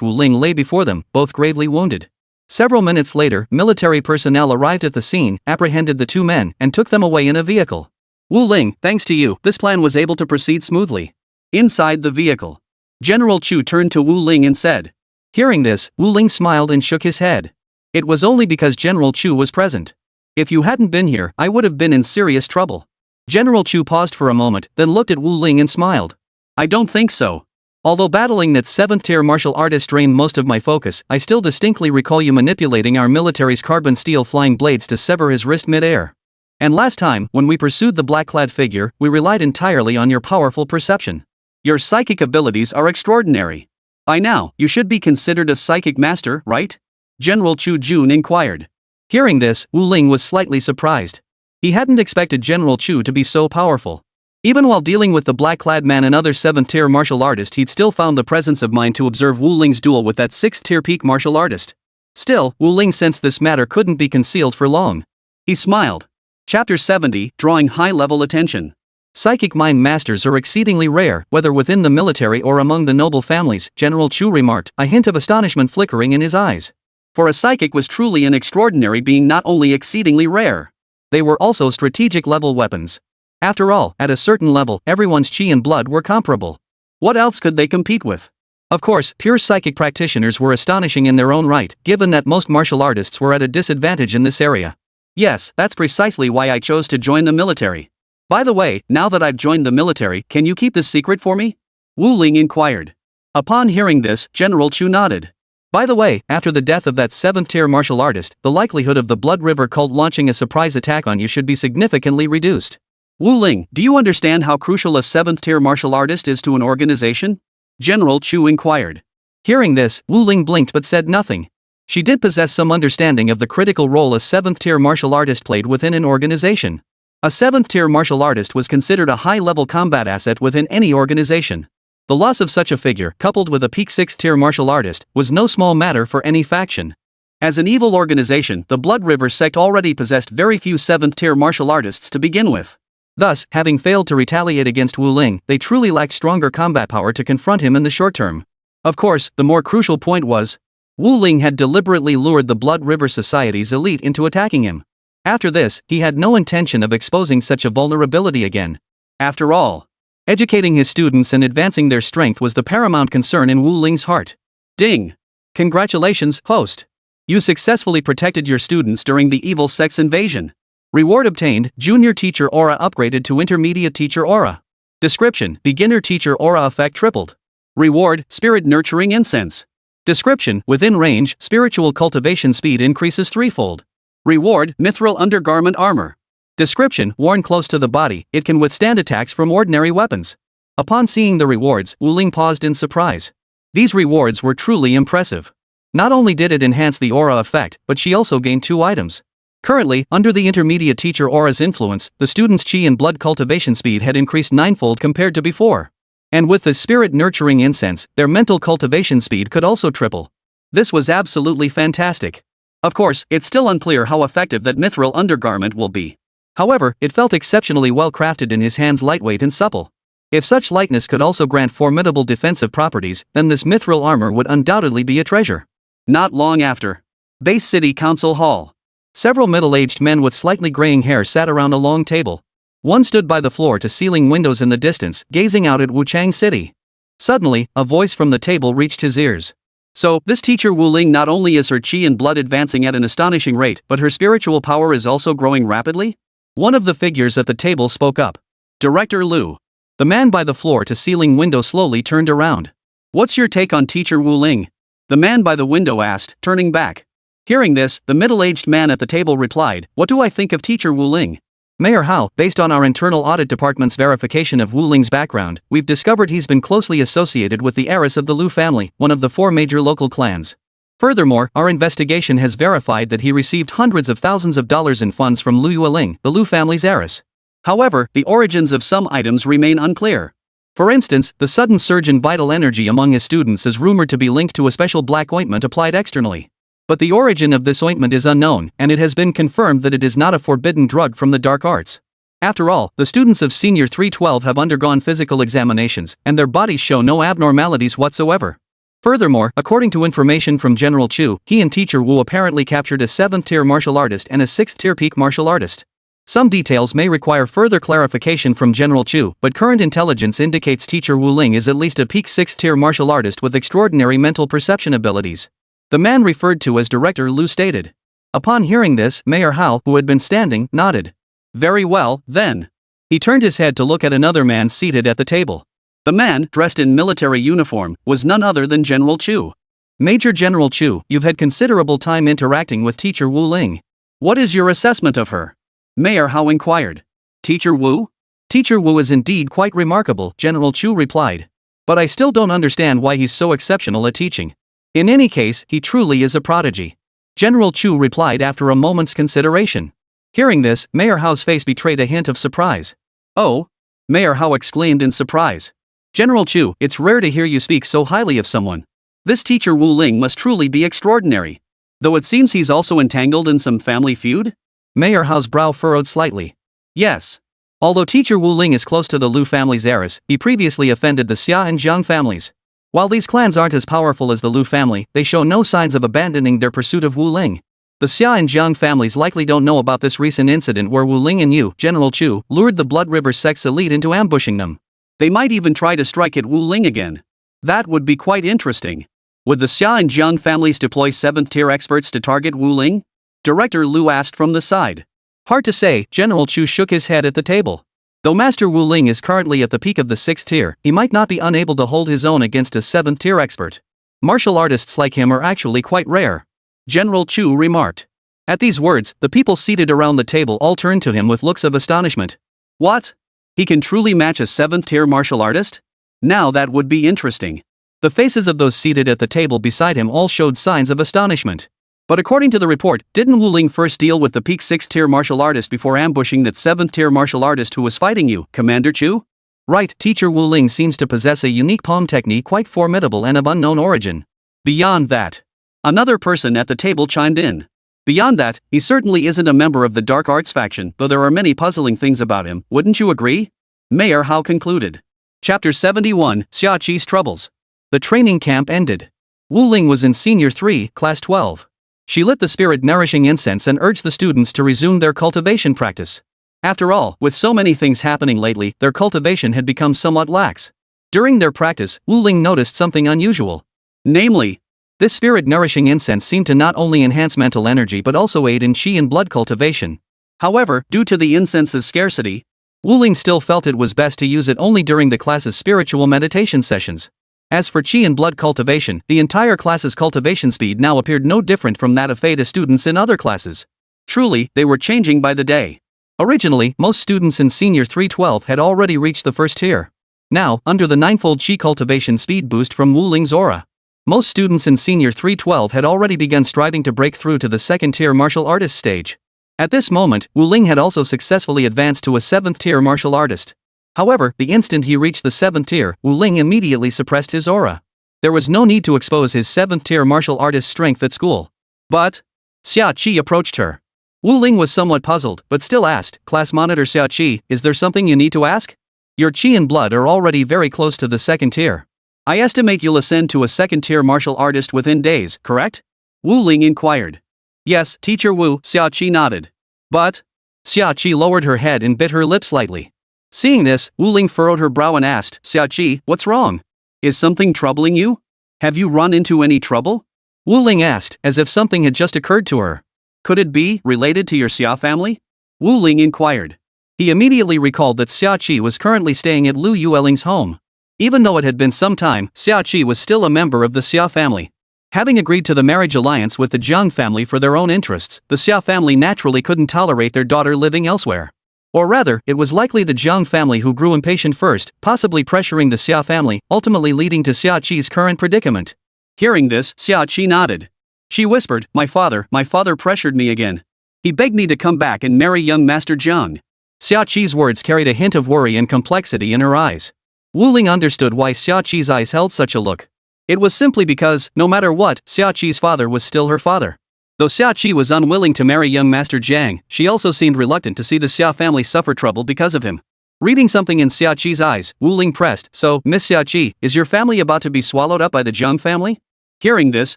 Wu Ling lay before them, both gravely wounded. Several minutes later, military personnel arrived at the scene, apprehended the two men, and took them away in a vehicle. Wu Ling, thanks to you, this plan was able to proceed smoothly. Inside the vehicle, General Chu turned to Wu Ling and said. Hearing this, Wu Ling smiled and shook his head. It was only because General Chu was present. If you hadn't been here, I would have been in serious trouble. General Chu paused for a moment, then looked at Wu Ling and smiled. I don't think so. Although battling that 7th-tier martial artist drained most of my focus, I still distinctly recall you manipulating our military's carbon steel flying blades to sever his wrist mid-air. And last time, when we pursued the black-clad figure, we relied entirely on your powerful perception. Your psychic abilities are extraordinary. By now, you should be considered a psychic master, right? General Chu Jun inquired. Hearing this, Wu Ling was slightly surprised. He hadn't expected General Chu to be so powerful. Even while dealing with the black-clad man and other 7th-tier martial artist, he'd still found the presence of mind to observe Wu Ling's duel with that 6th-tier peak martial artist. Still, Wu Ling sensed this matter couldn't be concealed for long. He smiled. Chapter 70, Drawing High-Level Attention. Psychic mind masters are exceedingly rare, whether within the military or among the noble families, General Chu remarked, a hint of astonishment flickering in his eyes. For a psychic was truly an extraordinary being, not only exceedingly rare. They were also strategic-level weapons. After all, at a certain level, everyone's chi and blood were comparable. What else could they compete with? Of course, pure psychic practitioners were astonishing in their own right, given that most martial artists were at a disadvantage in this area. Yes, that's precisely why I chose to join the military. By the way, now that I've joined the military, can you keep this secret for me? Wu Ling inquired. Upon hearing this, General Chu nodded. By the way, after the death of that 7th-tier martial artist, the likelihood of the Blood River cult launching a surprise attack on you should be significantly reduced. Wu Ling, do you understand how crucial a 7th-tier martial artist is to an organization? General Chu inquired. Hearing this, Wu Ling blinked but said nothing. She did possess some understanding of the critical role a 7th-tier martial artist played within an organization. A 7th-tier martial artist was considered a high-level combat asset within any organization. The loss of such a figure, coupled with a peak 6th-tier martial artist, was no small matter for any faction. As an evil organization, the Blood River sect already possessed very few 7th-tier martial artists to begin with. Thus, having failed to retaliate against Wu Ling, they truly lacked stronger combat power to confront him in the short term. Of course, the more crucial point was, Wu Ling had deliberately lured the Blood River Society's elite into attacking him. After this, he had no intention of exposing such a vulnerability again. After all, educating his students and advancing their strength was the paramount concern in Wu Ling's heart. Ding! Congratulations, host! You successfully protected your students during the evil sect's invasion. Reward obtained, Junior Teacher Aura upgraded to Intermediate Teacher Aura. Description, Beginner Teacher Aura effect tripled. Reward, Spirit Nurturing Incense. Description, within range, spiritual cultivation speed increases threefold. Reward, Mithril Undergarment Armor. Description, worn close to the body, it can withstand attacks from ordinary weapons. Upon seeing the rewards, Wu Ling paused in surprise. These rewards were truly impressive. Not only did it enhance the aura effect, but she also gained 2 items. Currently, under the Intermediate Teacher Aura's influence, the student's chi and blood cultivation speed had increased 9-fold compared to before. And with the Spirit Nurturing Incense, their mental cultivation speed could also triple. This was absolutely fantastic. Of course, it's still unclear how effective that Mithril Undergarment will be. However, it felt exceptionally well crafted in his hands, lightweight and supple. If such lightness could also grant formidable defensive properties, then this Mithril armor would undoubtedly be a treasure. Not long after. Base City Council Hall. Several middle-aged men with slightly graying hair sat around a long table. One stood by the floor-to-ceiling windows in the distance, gazing out at Wuchang City. Suddenly, a voice from the table reached his ears. So, this teacher Wu Ling, not only is her chi and blood advancing at an astonishing rate, but her spiritual power is also growing rapidly? One of the figures at the table spoke up. Director Liu. The man by the floor-to-ceiling window slowly turned around. What's your take on teacher Wu Ling? The man by the window asked, turning back. Hearing this, the middle-aged man at the table replied, What do I think of teacher Wu Ling? Mayor Hao, based on our internal audit department's verification of Wu Ling's background, we've discovered he's been closely associated with the heiress of the Liu family, one of the 4 major local clans. Furthermore, our investigation has verified that he received hundreds of thousands of dollars in funds from Liu Yueling, the Liu family's heiress. However, the origins of some items remain unclear. For instance, the sudden surge in vital energy among his students is rumored to be linked to a special black ointment applied externally. But the origin of this ointment is unknown, and it has been confirmed that it is not a forbidden drug from the dark arts. After all, the students of Senior 312 have undergone physical examinations, and their bodies show no abnormalities whatsoever. Furthermore, according to information from General Chu, he and Teacher Wu apparently captured a 7th-tier martial artist and a 6th-tier peak martial artist. Some details may require further clarification from General Chu, but current intelligence indicates Teacher Wu Ling is at least a peak 6th-tier martial artist with extraordinary mental perception abilities. The man referred to as Director Liu stated. Upon hearing this, Mayor Hao, who had been standing, nodded. Very well, then. He turned his head to look at another man seated at the table. The man, dressed in military uniform, was none other than General Chu. Major General Chu, you've had considerable time interacting with Teacher Wu Ling. What is your assessment of her? Mayor Hao inquired. Teacher Wu? Teacher Wu is indeed quite remarkable, General Chu replied. But I still don't understand why he's so exceptional at teaching. In any case, he truly is a prodigy. General Chu replied after a moment's consideration. Hearing this, Mayor Hao's face betrayed a hint of surprise. Oh? Mayor Hao exclaimed in surprise. General Chu, it's rare to hear you speak so highly of someone. This teacher Wu Ling must truly be extraordinary. Though it seems he's also entangled in some family feud? Mayor Hao's brow furrowed slightly. Yes. Although teacher Wu Ling is close to the Lu family's heiress, he previously offended the Xia and Jiang families. While these clans aren't as powerful as the Lu family, they show no signs of abandoning their pursuit of Wu Ling. The Xia and Jiang families likely don't know about this recent incident where Wu Ling and Yu, General Chu, lured the Blood River sex elite into ambushing them. They might even try to strike at Wu Ling again. That would be quite interesting. Would the Xia and Jiang families deploy 7th-tier experts to target Wu Ling? Director Lu asked from the side. Hard to say, General Chu shook his head at the table. Though Master Wu Ling is currently at the peak of the 6th tier, he might not be unable to hold his own against a 7th-tier expert. Martial artists like him are actually quite rare. General Chu remarked. At these words, the people seated around the table all turned to him with looks of astonishment. What? He can truly match a 7th-tier martial artist? Now that would be interesting. The faces of those seated at the table beside him all showed signs of astonishment. But according to the report, didn't Wu Ling first deal with the peak 6th-tier martial artist before ambushing that 7th-tier martial artist who was fighting you, Commander Chu? Right, teacher Wu Ling seems to possess a unique palm technique quite formidable and of unknown origin. Beyond that, another person at the table chimed in. Beyond that, he certainly isn't a member of the dark arts faction, though there are many puzzling things about him, wouldn't you agree? Mayor Hao concluded. Chapter 71, Xia Qi's Troubles. The training camp ended. Wu Ling was in Senior 3, Class 12. She lit the spirit-nourishing incense and urged the students to resume their cultivation practice. After all, with so many things happening lately, their cultivation had become somewhat lax. During their practice, Wu Ling noticed something unusual. Namely, this spirit-nourishing incense seemed to not only enhance mental energy but also aid in qi and blood cultivation. However, due to the incense's scarcity, Wu Ling still felt it was best to use it only during the class's spiritual meditation sessions. As for qi and blood cultivation, the entire class's cultivation speed now appeared no different from that of Theta students in other classes. Truly, they were changing by the day. Originally, most students in Senior 312 had already reached the 1st tier. Now, under the 9-fold qi cultivation speed boost from Wu Ling's aura, most students in Senior 312 had already begun striving to break through to the 2nd-tier martial artist stage. At this moment, Wu Ling had also successfully advanced to a 7th-tier martial artist. However, the instant he reached the 7th tier, Wu Ling immediately suppressed his aura. There was no need to expose his 7th-tier martial artist's strength at school. But Xia Qi approached her. Wu Ling was somewhat puzzled, but still asked, Class Monitor Xia Qi, is there something you need to ask? Your qi and blood are already very close to the 2nd tier. I estimate you'll ascend to a 2nd-tier martial artist within days, correct? Wu Ling inquired. Yes, Teacher Wu, Xia Qi nodded. But Xia Qi lowered her head and bit her lip slightly. Seeing this, Wu Ling furrowed her brow and asked, Xia Qi, what's wrong? Is something troubling you? Have you run into any trouble? Wu Ling asked, as if something had just occurred to her. Could it be related to your Xia family? Wu Ling inquired. He immediately recalled that Xia Qi was currently staying at Lu Yueling's home. Even though it had been some time, Xia Qi was still a member of the Xia family. Having agreed to the marriage alliance with the Jiang family for their own interests, the Xia family naturally couldn't tolerate their daughter living elsewhere. Or rather, it was likely the Jiang family who grew impatient first, possibly pressuring the Xia family, ultimately leading to Xia Qi's current predicament. Hearing this, Xia Qi nodded. She whispered, my father pressured me again. He begged me to come back and marry young Master Jiang. Xia Qi's words carried a hint of worry and complexity in her eyes. Wu Ling understood why Xia Qi's eyes held such a look. It was simply because, no matter what, Xia Qi's father was still her father. Though Xia Qi was unwilling to marry young Master Jiang, she also seemed reluctant to see the Xia family suffer trouble because of him. Reading something in Xia Qi's eyes, Wu Ling pressed, so, Miss Xia Qi, is your family about to be swallowed up by the Jiang family? Hearing this,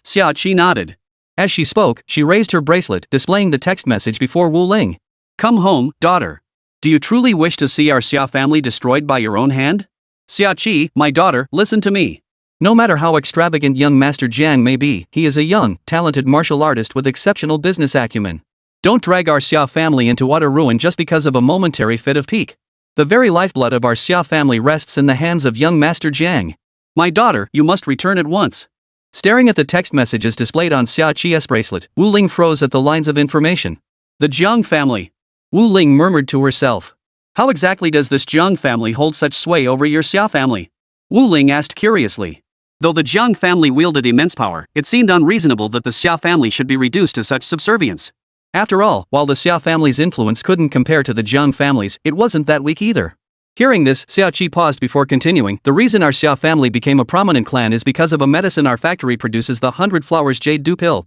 Xia Qi nodded. As she spoke, she raised her bracelet, displaying the text message before Wu Ling. Come home, daughter. Do you truly wish to see our Xia family destroyed by your own hand? Xia Qi, my daughter, listen to me. No matter how extravagant young Master Jiang may be, he is a young, talented martial artist with exceptional business acumen. Don't drag our Xia family into utter ruin just because of a momentary fit of pique. The very lifeblood of our Xia family rests in the hands of young Master Jiang. My daughter, you must return at once. Staring at the text messages displayed on Xia Qi's bracelet, Wu Ling froze at the lines of information. The Jiang family. Wu Ling murmured to herself. How exactly does this Jiang family hold such sway over your Xia family? Wu Ling asked curiously. Though the Jiang family wielded immense power, it seemed unreasonable that the Xia family should be reduced to such subservience. After all, while the Xia family's influence couldn't compare to the Jiang family's, it wasn't that weak either. Hearing this, Xia Qi paused before continuing. The reason our Xia family became a prominent clan is because of a medicine our factory produces, the 100 flowers jade dew pill.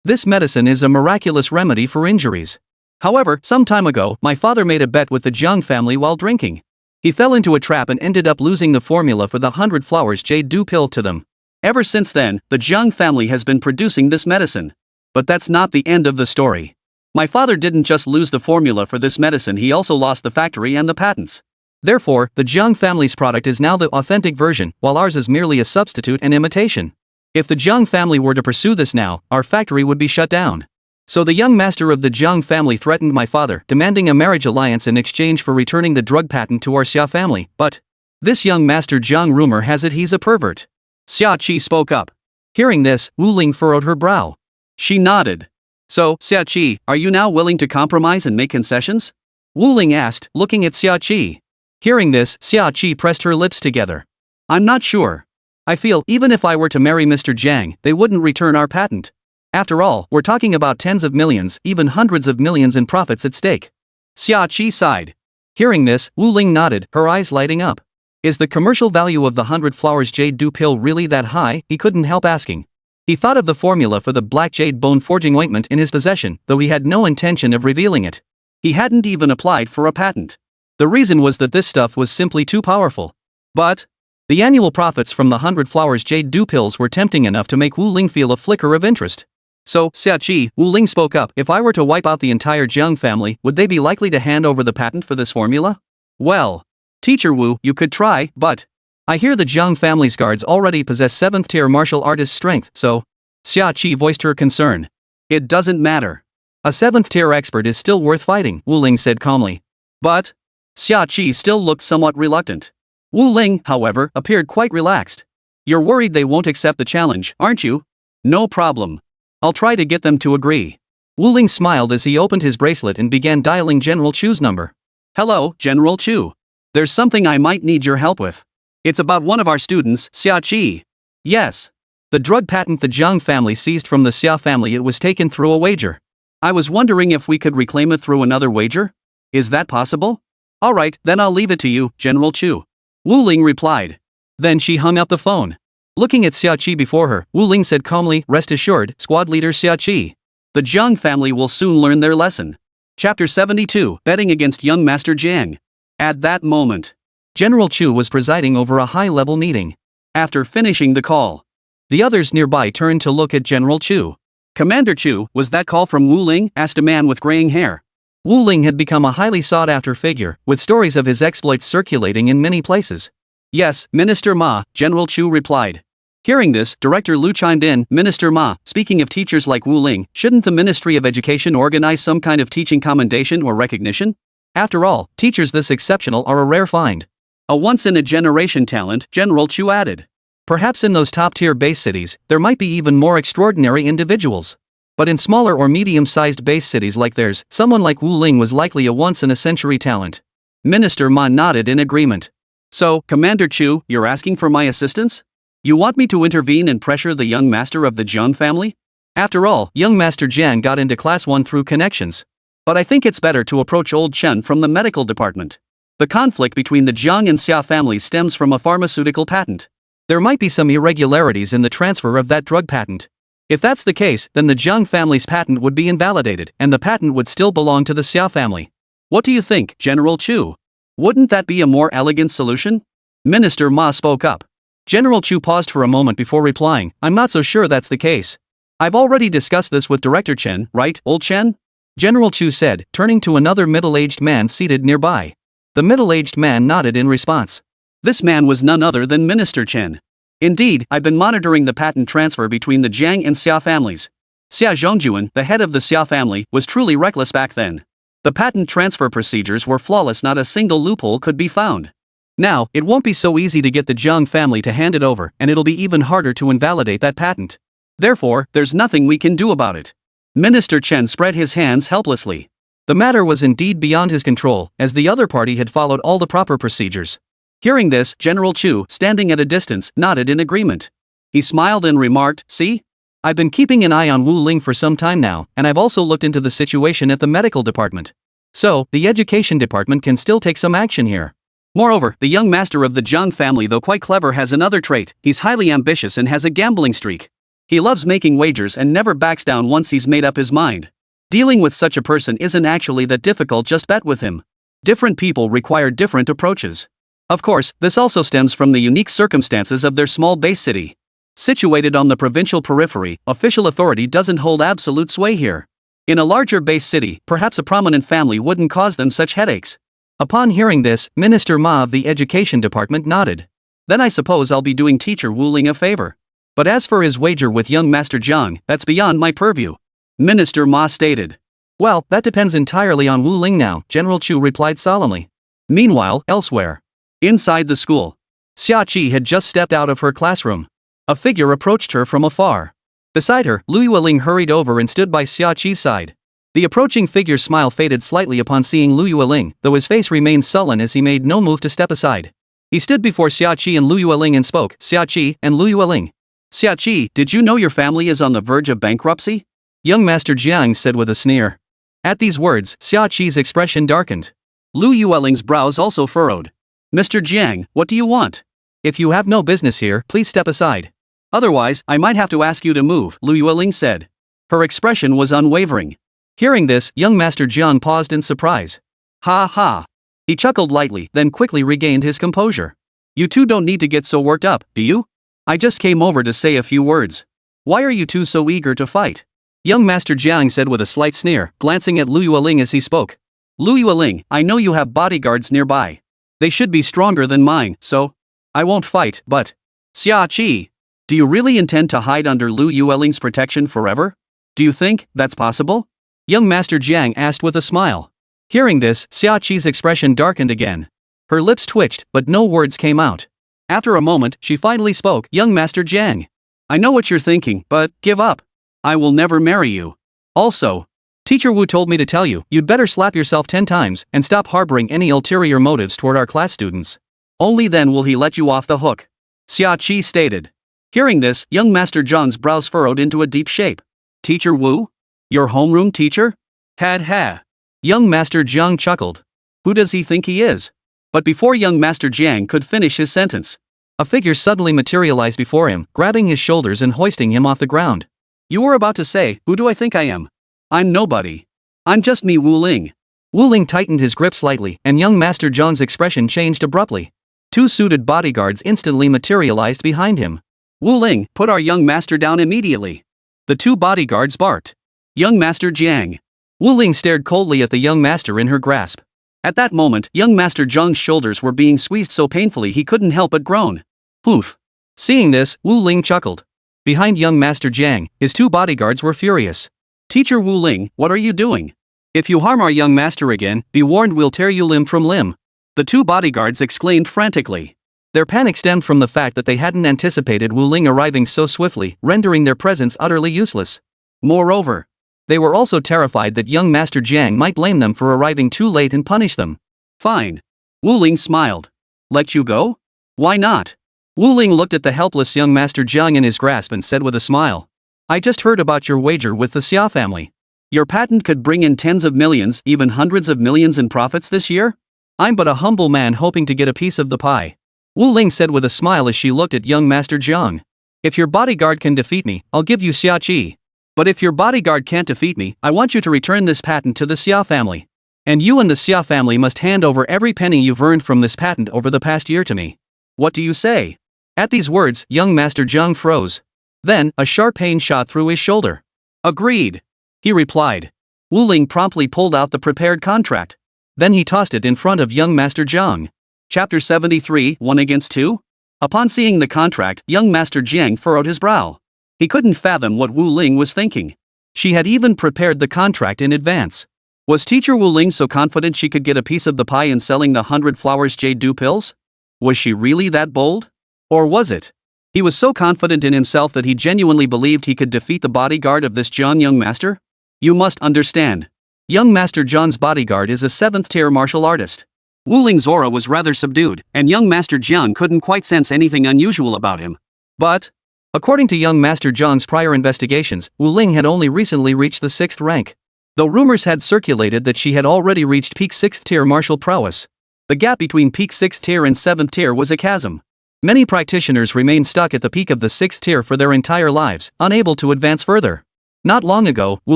This medicine is a miraculous remedy for injuries. However, some time ago, my father made a bet with the Jiang family while drinking. He fell into a trap and ended up losing the formula for the 100 flowers jade dew pill to them. Ever since then, the Jiang family has been producing this medicine. But that's not the end of the story. My father didn't just lose the formula for this medicine, he also lost the factory and the patents. Therefore, the Jiang family's product is now the authentic version, while ours is merely a substitute and imitation. If the Jiang family were to pursue this now, our factory would be shut down. So the young master of the Jiang family threatened my father, demanding a marriage alliance in exchange for returning the drug patent to our Xia family. But this young master Jiang, rumor has it he's a pervert. Xia Qi spoke up. Hearing this, Wu Ling furrowed her brow. She nodded. So, Xia Qi, are you now willing to compromise and make concessions? Wu Ling asked, looking at Xia Qi. Hearing this, Xia Qi pressed her lips together. I'm not sure. I feel even if I were to marry Mr. Jiang, they wouldn't return our patent. After all, we're talking about tens of millions, even hundreds of millions in profits at stake. Xia Qi sighed. Hearing this, Wu Ling nodded, her eyes lighting up. Is the commercial value of the 100 flowers jade dew pill really that high? He couldn't help asking. He thought of the formula for the black jade bone forging ointment in his possession, though he had no intention of revealing it. He hadn't even applied for a patent. The reason was that this stuff was simply too powerful. But the annual profits from the 100 flowers jade dew pills were tempting enough to make Wu Ling feel a flicker of interest. So, Xia Qi, Wu Ling spoke up, if I were to wipe out the entire Jiang family, would they be likely to hand over the patent for this formula? Well, Teacher Wu, you could try, but I hear the Jiang family's guards already possess 7th tier martial artist strength, so Xia Qi voiced her concern. It doesn't matter. A 7th tier expert is still worth fighting, Wu Ling said calmly. But Xia Qi still looked somewhat reluctant. Wu Ling, however, appeared quite relaxed. You're worried they won't accept the challenge, aren't you? No problem. I'll try to get them to agree. Wu Ling smiled as he opened his bracelet and began dialing General Chu's number. Hello, General Chu. There's something I might need your help with. It's about one of our students, Xia Qi. Yes. The drug patent the Jiang family seized from the Xia family, it was taken through a wager. I was wondering if we could reclaim it through another wager? Is that possible? Alright, then I'll leave it to you, General Chu. Wu Ling replied. Then she hung up the phone. Looking at Xia Qi before her, Wu Ling said calmly, rest assured, squad leader Xia Qi. The Jiang family will soon learn their lesson. Chapter 72, Betting Against Young Master Jiang. At that moment, General Chu was presiding over a high-level meeting. After finishing the call, the others nearby turned to look at General Chu. Commander Chu, was that call from Wu Ling? Asked a man with graying hair. Wu Ling had become a highly sought-after figure, with stories of his exploits circulating in many places. Yes, Minister Ma, General Chu replied. Hearing this, Director Lu chimed in, Minister Ma, speaking of teachers like Wu Ling, shouldn't the Ministry of Education organize some kind of teaching commendation or recognition? After all, teachers this exceptional are a rare find. A once-in-a-generation talent, General Chu added. Perhaps in those top-tier base cities, there might be even more extraordinary individuals. But in smaller or medium-sized base cities like theirs, someone like Wu Ling was likely a once-in-a-century talent. Minister Ma nodded in agreement. So, Commander Chu, you're asking for my assistance? You want me to intervene and pressure the young master of the Jiang family? After all, young Master Jiang got into Class 1 through connections. But I think it's better to approach old Chen from the medical department. The conflict between the Jiang and Xia families stems from a pharmaceutical patent. There might be some irregularities in the transfer of that drug patent. If that's the case, then the Jiang family's patent would be invalidated, and the patent would still belong to the Xia family. What do you think, General Chu? Wouldn't that be a more elegant solution? Minister Ma spoke up. General Chu paused for a moment before replying, I'm not so sure that's the case. I've already discussed this with Director Chen, right, old Chen? General Chu said, turning to another middle-aged man seated nearby. The middle-aged man nodded in response. This man was none other than Minister Chen. Indeed, I've been monitoring the patent transfer between the Jiang and Xia families. Xia Zhongjuan, the head of the Xia family, was truly reckless back then. The patent transfer procedures were flawless, not a single loophole could be found. Now, it won't be so easy to get the Jiang family to hand it over, and it'll be even harder to invalidate that patent. Therefore, there's nothing we can do about it. Minister Chen spread his hands helplessly. The matter was indeed beyond his control, as the other party had followed all the proper procedures. Hearing this, General Chu, standing at a distance, nodded in agreement. He smiled and remarked, see? I've been keeping an eye on Wu Ling for some time now, and I've also looked into the situation at the medical department. So, the education department can still take some action here. Moreover, the young master of the Jiang family, though quite clever, has another trait. He's highly ambitious and has a gambling streak. He loves making wagers and never backs down once he's made up his mind. Dealing with such a person isn't actually that difficult, just bet with him. Different people require different approaches. Of course, this also stems from the unique circumstances of their small base city. Situated on the provincial periphery, official authority doesn't hold absolute sway here. In a larger base city, perhaps a prominent family wouldn't cause them such headaches. Upon hearing this, Minister Ma of the Education Department nodded. Then I suppose I'll be doing Teacher Wu Ling a favor. But as for his wager with young Master Jiang, that's beyond my purview. Minister Ma stated. Well, that depends entirely on Wu Ling now, General Chu replied solemnly. Meanwhile, elsewhere. Inside the school. Xia Qi had just stepped out of her classroom. A figure approached her from afar. Beside her, Lu Yueling hurried over and stood by Xia Qi's side. The approaching figure's smile faded slightly upon seeing Lu Yueling, though his face remained sullen as he made no move to step aside. He stood before Xia Qi and Lu Yueling and spoke. Xia Qi and Lu Yueling. Xia Qi, did you know your family is on the verge of bankruptcy? Young Master Jiang said with a sneer. At these words, Xia Qi's expression darkened. Lu Yueling's brows also furrowed. Mr. Jiang, what do you want? If you have no business here, please step aside. Otherwise, I might have to ask you to move, Lu Yueling said. Her expression was unwavering. Hearing this, young Master Jiang paused in surprise. Ha ha. He chuckled lightly, then quickly regained his composure. You two don't need to get so worked up, do you? I just came over to say a few words. Why are you two so eager to fight? Young Master Jiang said with a slight sneer, glancing at Lu Yueling as he spoke. Lu Yueling, I know you have bodyguards nearby. They should be stronger than mine, so I won't fight, but Xia Qi, do you really intend to hide under Lu Yueling's protection forever? Do you think that's possible? Young Master Jiang asked with a smile. Hearing this, Xia Qi's expression darkened again. Her lips twitched, but no words came out. After a moment, she finally spoke. Young Master Jiang, I know what you're thinking, but give up. I will never marry you. Also, Teacher Wu told me to tell you, you'd better slap yourself 10 times and stop harboring any ulterior motives toward our class students. Only then will he let you off the hook. Xia Qi stated. Hearing this, young Master Jiang's brows furrowed into a deep shape. Teacher Wu? Your homeroom teacher? Had ha. Young Master Jiang chuckled. Who does he think he is? But before young Master Jiang could finish his sentence, a figure suddenly materialized before him, grabbing his shoulders and hoisting him off the ground. You were about to say, who do I think I am? I'm nobody. I'm just me, Wu Ling. Wu Ling tightened his grip slightly, and young Master Jiang's expression changed abruptly. Two suited bodyguards instantly materialized behind him. Wu Ling, put our young master down immediately. The two bodyguards barked. Young Master Jiang. Wu Ling stared coldly at the young master in her grasp. At that moment, young Master Jiang's shoulders were being squeezed so painfully he couldn't help but groan. Poof. Seeing this, Wu Ling chuckled. Behind young Master Jiang, his two bodyguards were furious. Teacher Wu Ling, what are you doing? If you harm our young master again, be warned we'll tear you limb from limb. The two bodyguards exclaimed frantically. Their panic stemmed from the fact that they hadn't anticipated Wu Ling arriving so swiftly, rendering their presence utterly useless. Moreover, they were also terrified that young Master Jiang might blame them for arriving too late and punish them. Fine. Wu Ling smiled. Let you go? Why not? Wu Ling looked at the helpless young Master Jiang in his grasp and said with a smile. I just heard about your wager with the Xia family. Your patent could bring in tens of millions, even hundreds of millions in profits this year? I'm but a humble man hoping to get a piece of the pie. Wu Ling said with a smile as she looked at young Master Jiang. If your bodyguard can defeat me, I'll give you Xia Qi. But if your bodyguard can't defeat me, I want you to return this patent to the Xia family. And you and the Xia family must hand over every penny you've earned from this patent over the past year to me. What do you say? At these words, young Master Jiang froze. Then, a sharp pain shot through his shoulder. Agreed. He replied. Wu Ling promptly pulled out the prepared contract. Then he tossed it in front of young Master Jiang. Chapter 73, 1 against 2? Upon seeing the contract, young Master Jiang furrowed his brow. He couldn't fathom what Wu Ling was thinking. She had even prepared the contract in advance. Was Teacher Wu Ling so confident she could get a piece of the pie in selling the 100 flowers jade dew pills? Was she really that bold? Or was it? He was so confident in himself that he genuinely believed he could defeat the bodyguard of this Jiang young master? You must understand. Young Master Jiang's bodyguard is a 7th-tier martial artist. Wu Ling's aura was rather subdued, and young Master Jiang couldn't quite sense anything unusual about him. But, according to young Master Jiang's prior investigations, Wu Ling had only recently reached the 6th rank. Though rumors had circulated that she had already reached peak 6th-tier martial prowess, the gap between peak 6th tier and 7th tier was a chasm. Many practitioners remained stuck at the peak of the 6th tier for their entire lives, unable to advance further. Not long ago, Wu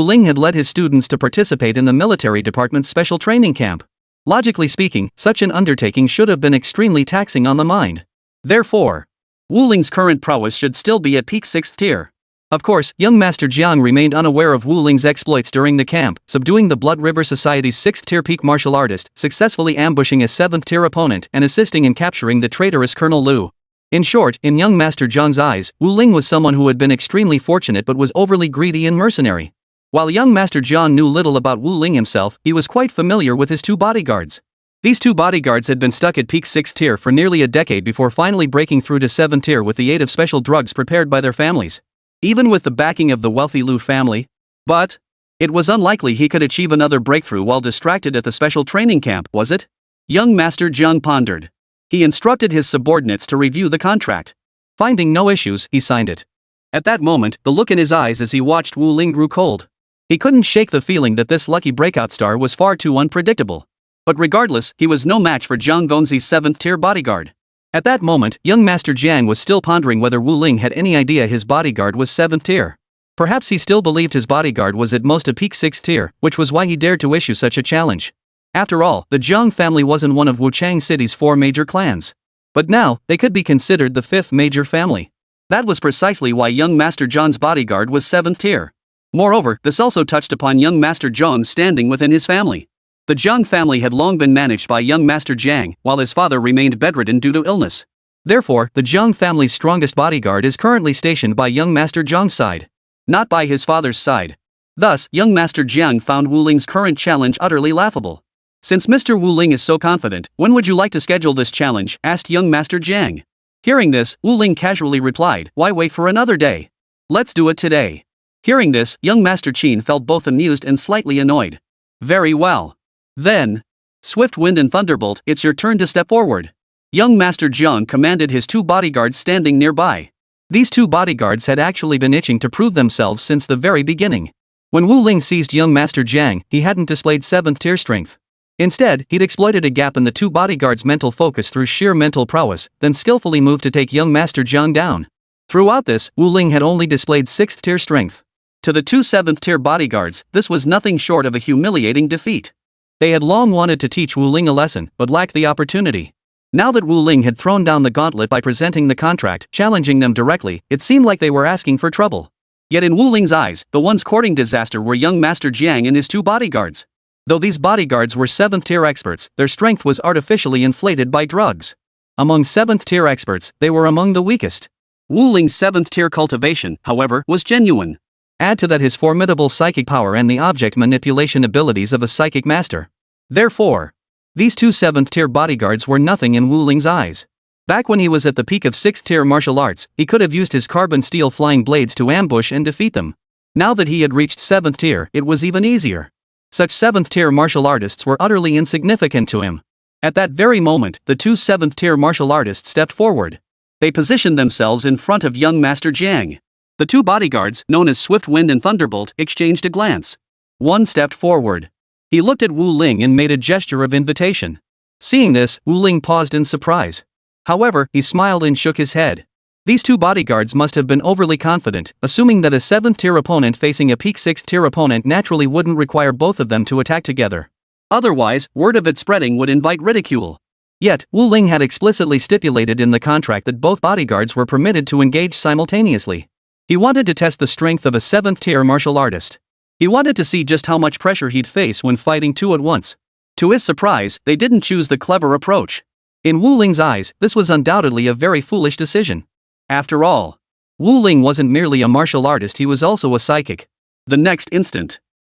Ling had led his students to participate in the military department's special training camp. Logically speaking, such an undertaking should have been extremely taxing on the mind. Therefore, Wu Ling's current prowess should still be at peak 6th tier. Of course, young Master Jiang remained unaware of Wu Ling's exploits during the camp, subduing the Blood River Society's 6th tier peak martial artist, successfully ambushing a 7th tier opponent and assisting in capturing the traitorous Colonel Liu. In short, in young Master Jiang's eyes, Wu Ling was someone who had been extremely fortunate but was overly greedy and mercenary. While young Master Jiang knew little about Wu Ling himself, he was quite familiar with his two bodyguards. These two bodyguards had been stuck at peak 6th tier for nearly a decade before finally breaking through to 7th tier with the aid of special drugs prepared by their families. Even with the backing of the wealthy Liu family. But it was unlikely he could achieve another breakthrough while distracted at the special training camp, was it? Young Master Jiang pondered. He instructed his subordinates to review the contract. Finding no issues, he signed it. At that moment, the look in his eyes as he watched Wu Ling grew cold. He couldn't shake the feeling that this lucky breakout star was far too unpredictable. But regardless, he was no match for Jiang Gongzi's 7th tier bodyguard. At that moment, young Master Jiang was still pondering whether Wu Ling had any idea his bodyguard was 7th tier. Perhaps he still believed his bodyguard was at most a peak 6th tier, which was why he dared to issue such a challenge. After all, the Jiang family wasn't one of Wuchang City's 4 major clans. But now, they could be considered the 5th major family. That was precisely why young Master Jiang's bodyguard was 7th tier. Moreover, this also touched upon young Master Jiang's standing within his family. The Jiang family had long been managed by young Master Jiang, while his father remained bedridden due to illness. Therefore, the Jiang family's strongest bodyguard is currently stationed by young Master Jiang's side, not by his father's side. Thus, young Master Jiang found Wu Ling's current challenge utterly laughable. Since Mr. Wu Ling is so confident, when would you like to schedule this challenge? Asked young Master Jiang. Hearing this, Wu Ling casually replied, why wait for another day? Let's do it today. Hearing this, young Master Qin felt both amused and slightly annoyed. Very well. Then, Swift Wind and Thunderbolt, it's your turn to step forward. Young Master Jiang commanded his two bodyguards standing nearby. These two bodyguards had actually been itching to prove themselves since the very beginning. When Wu Ling seized young Master Jiang, he hadn't displayed 7th tier strength. Instead, he'd exploited a gap in the two bodyguards' mental focus through sheer mental prowess, then skillfully moved to take young Master Jiang down. Throughout this, Wu Ling had only displayed 6th tier strength. To the two 7th tier bodyguards, this was nothing short of a humiliating defeat. They had long wanted to teach Wu Ling a lesson, but lacked the opportunity. Now that Wu Ling had thrown down the gauntlet by presenting the contract, challenging them directly, it seemed like they were asking for trouble. Yet in Wu Ling's eyes, the ones courting disaster were young Master Jiang and his two bodyguards. Though these bodyguards were 7th tier experts, their strength was artificially inflated by drugs. Among 7th tier experts, they were among the weakest. Wu Ling's 7th tier cultivation, however, was genuine. Add to that his formidable psychic power and the object manipulation abilities of a psychic master. Therefore, these two 7th tier bodyguards were nothing in Wu Ling's eyes. Back when he was at the peak of 6th tier martial arts, he could have used his carbon steel flying blades to ambush and defeat them. Now that he had reached 7th tier, it was even easier. Such 7th tier martial artists were utterly insignificant to him. At that very moment, the two 7th tier martial artists stepped forward. They positioned themselves in front of young Master Jiang. The two bodyguards, known as Swift Wind and Thunderbolt, exchanged a glance. One stepped forward. He looked at Wu Ling and made a gesture of invitation. Seeing this, Wu Ling paused in surprise. However, he smiled and shook his head. These two bodyguards must have been overly confident, assuming that a 7th tier opponent facing a peak 6th tier opponent naturally wouldn't require both of them to attack together. Otherwise, word of it spreading would invite ridicule. Yet, Wu Ling had explicitly stipulated in the contract that both bodyguards were permitted to engage simultaneously. He wanted to test the strength of a 7th tier martial artist. He wanted to see just how much pressure he'd face when fighting two at once. To his surprise, they didn't choose the clever approach. In Wu Ling's eyes, this was undoubtedly a very foolish decision. After all, Wu Ling wasn't merely a martial artist, he was also a psychic. The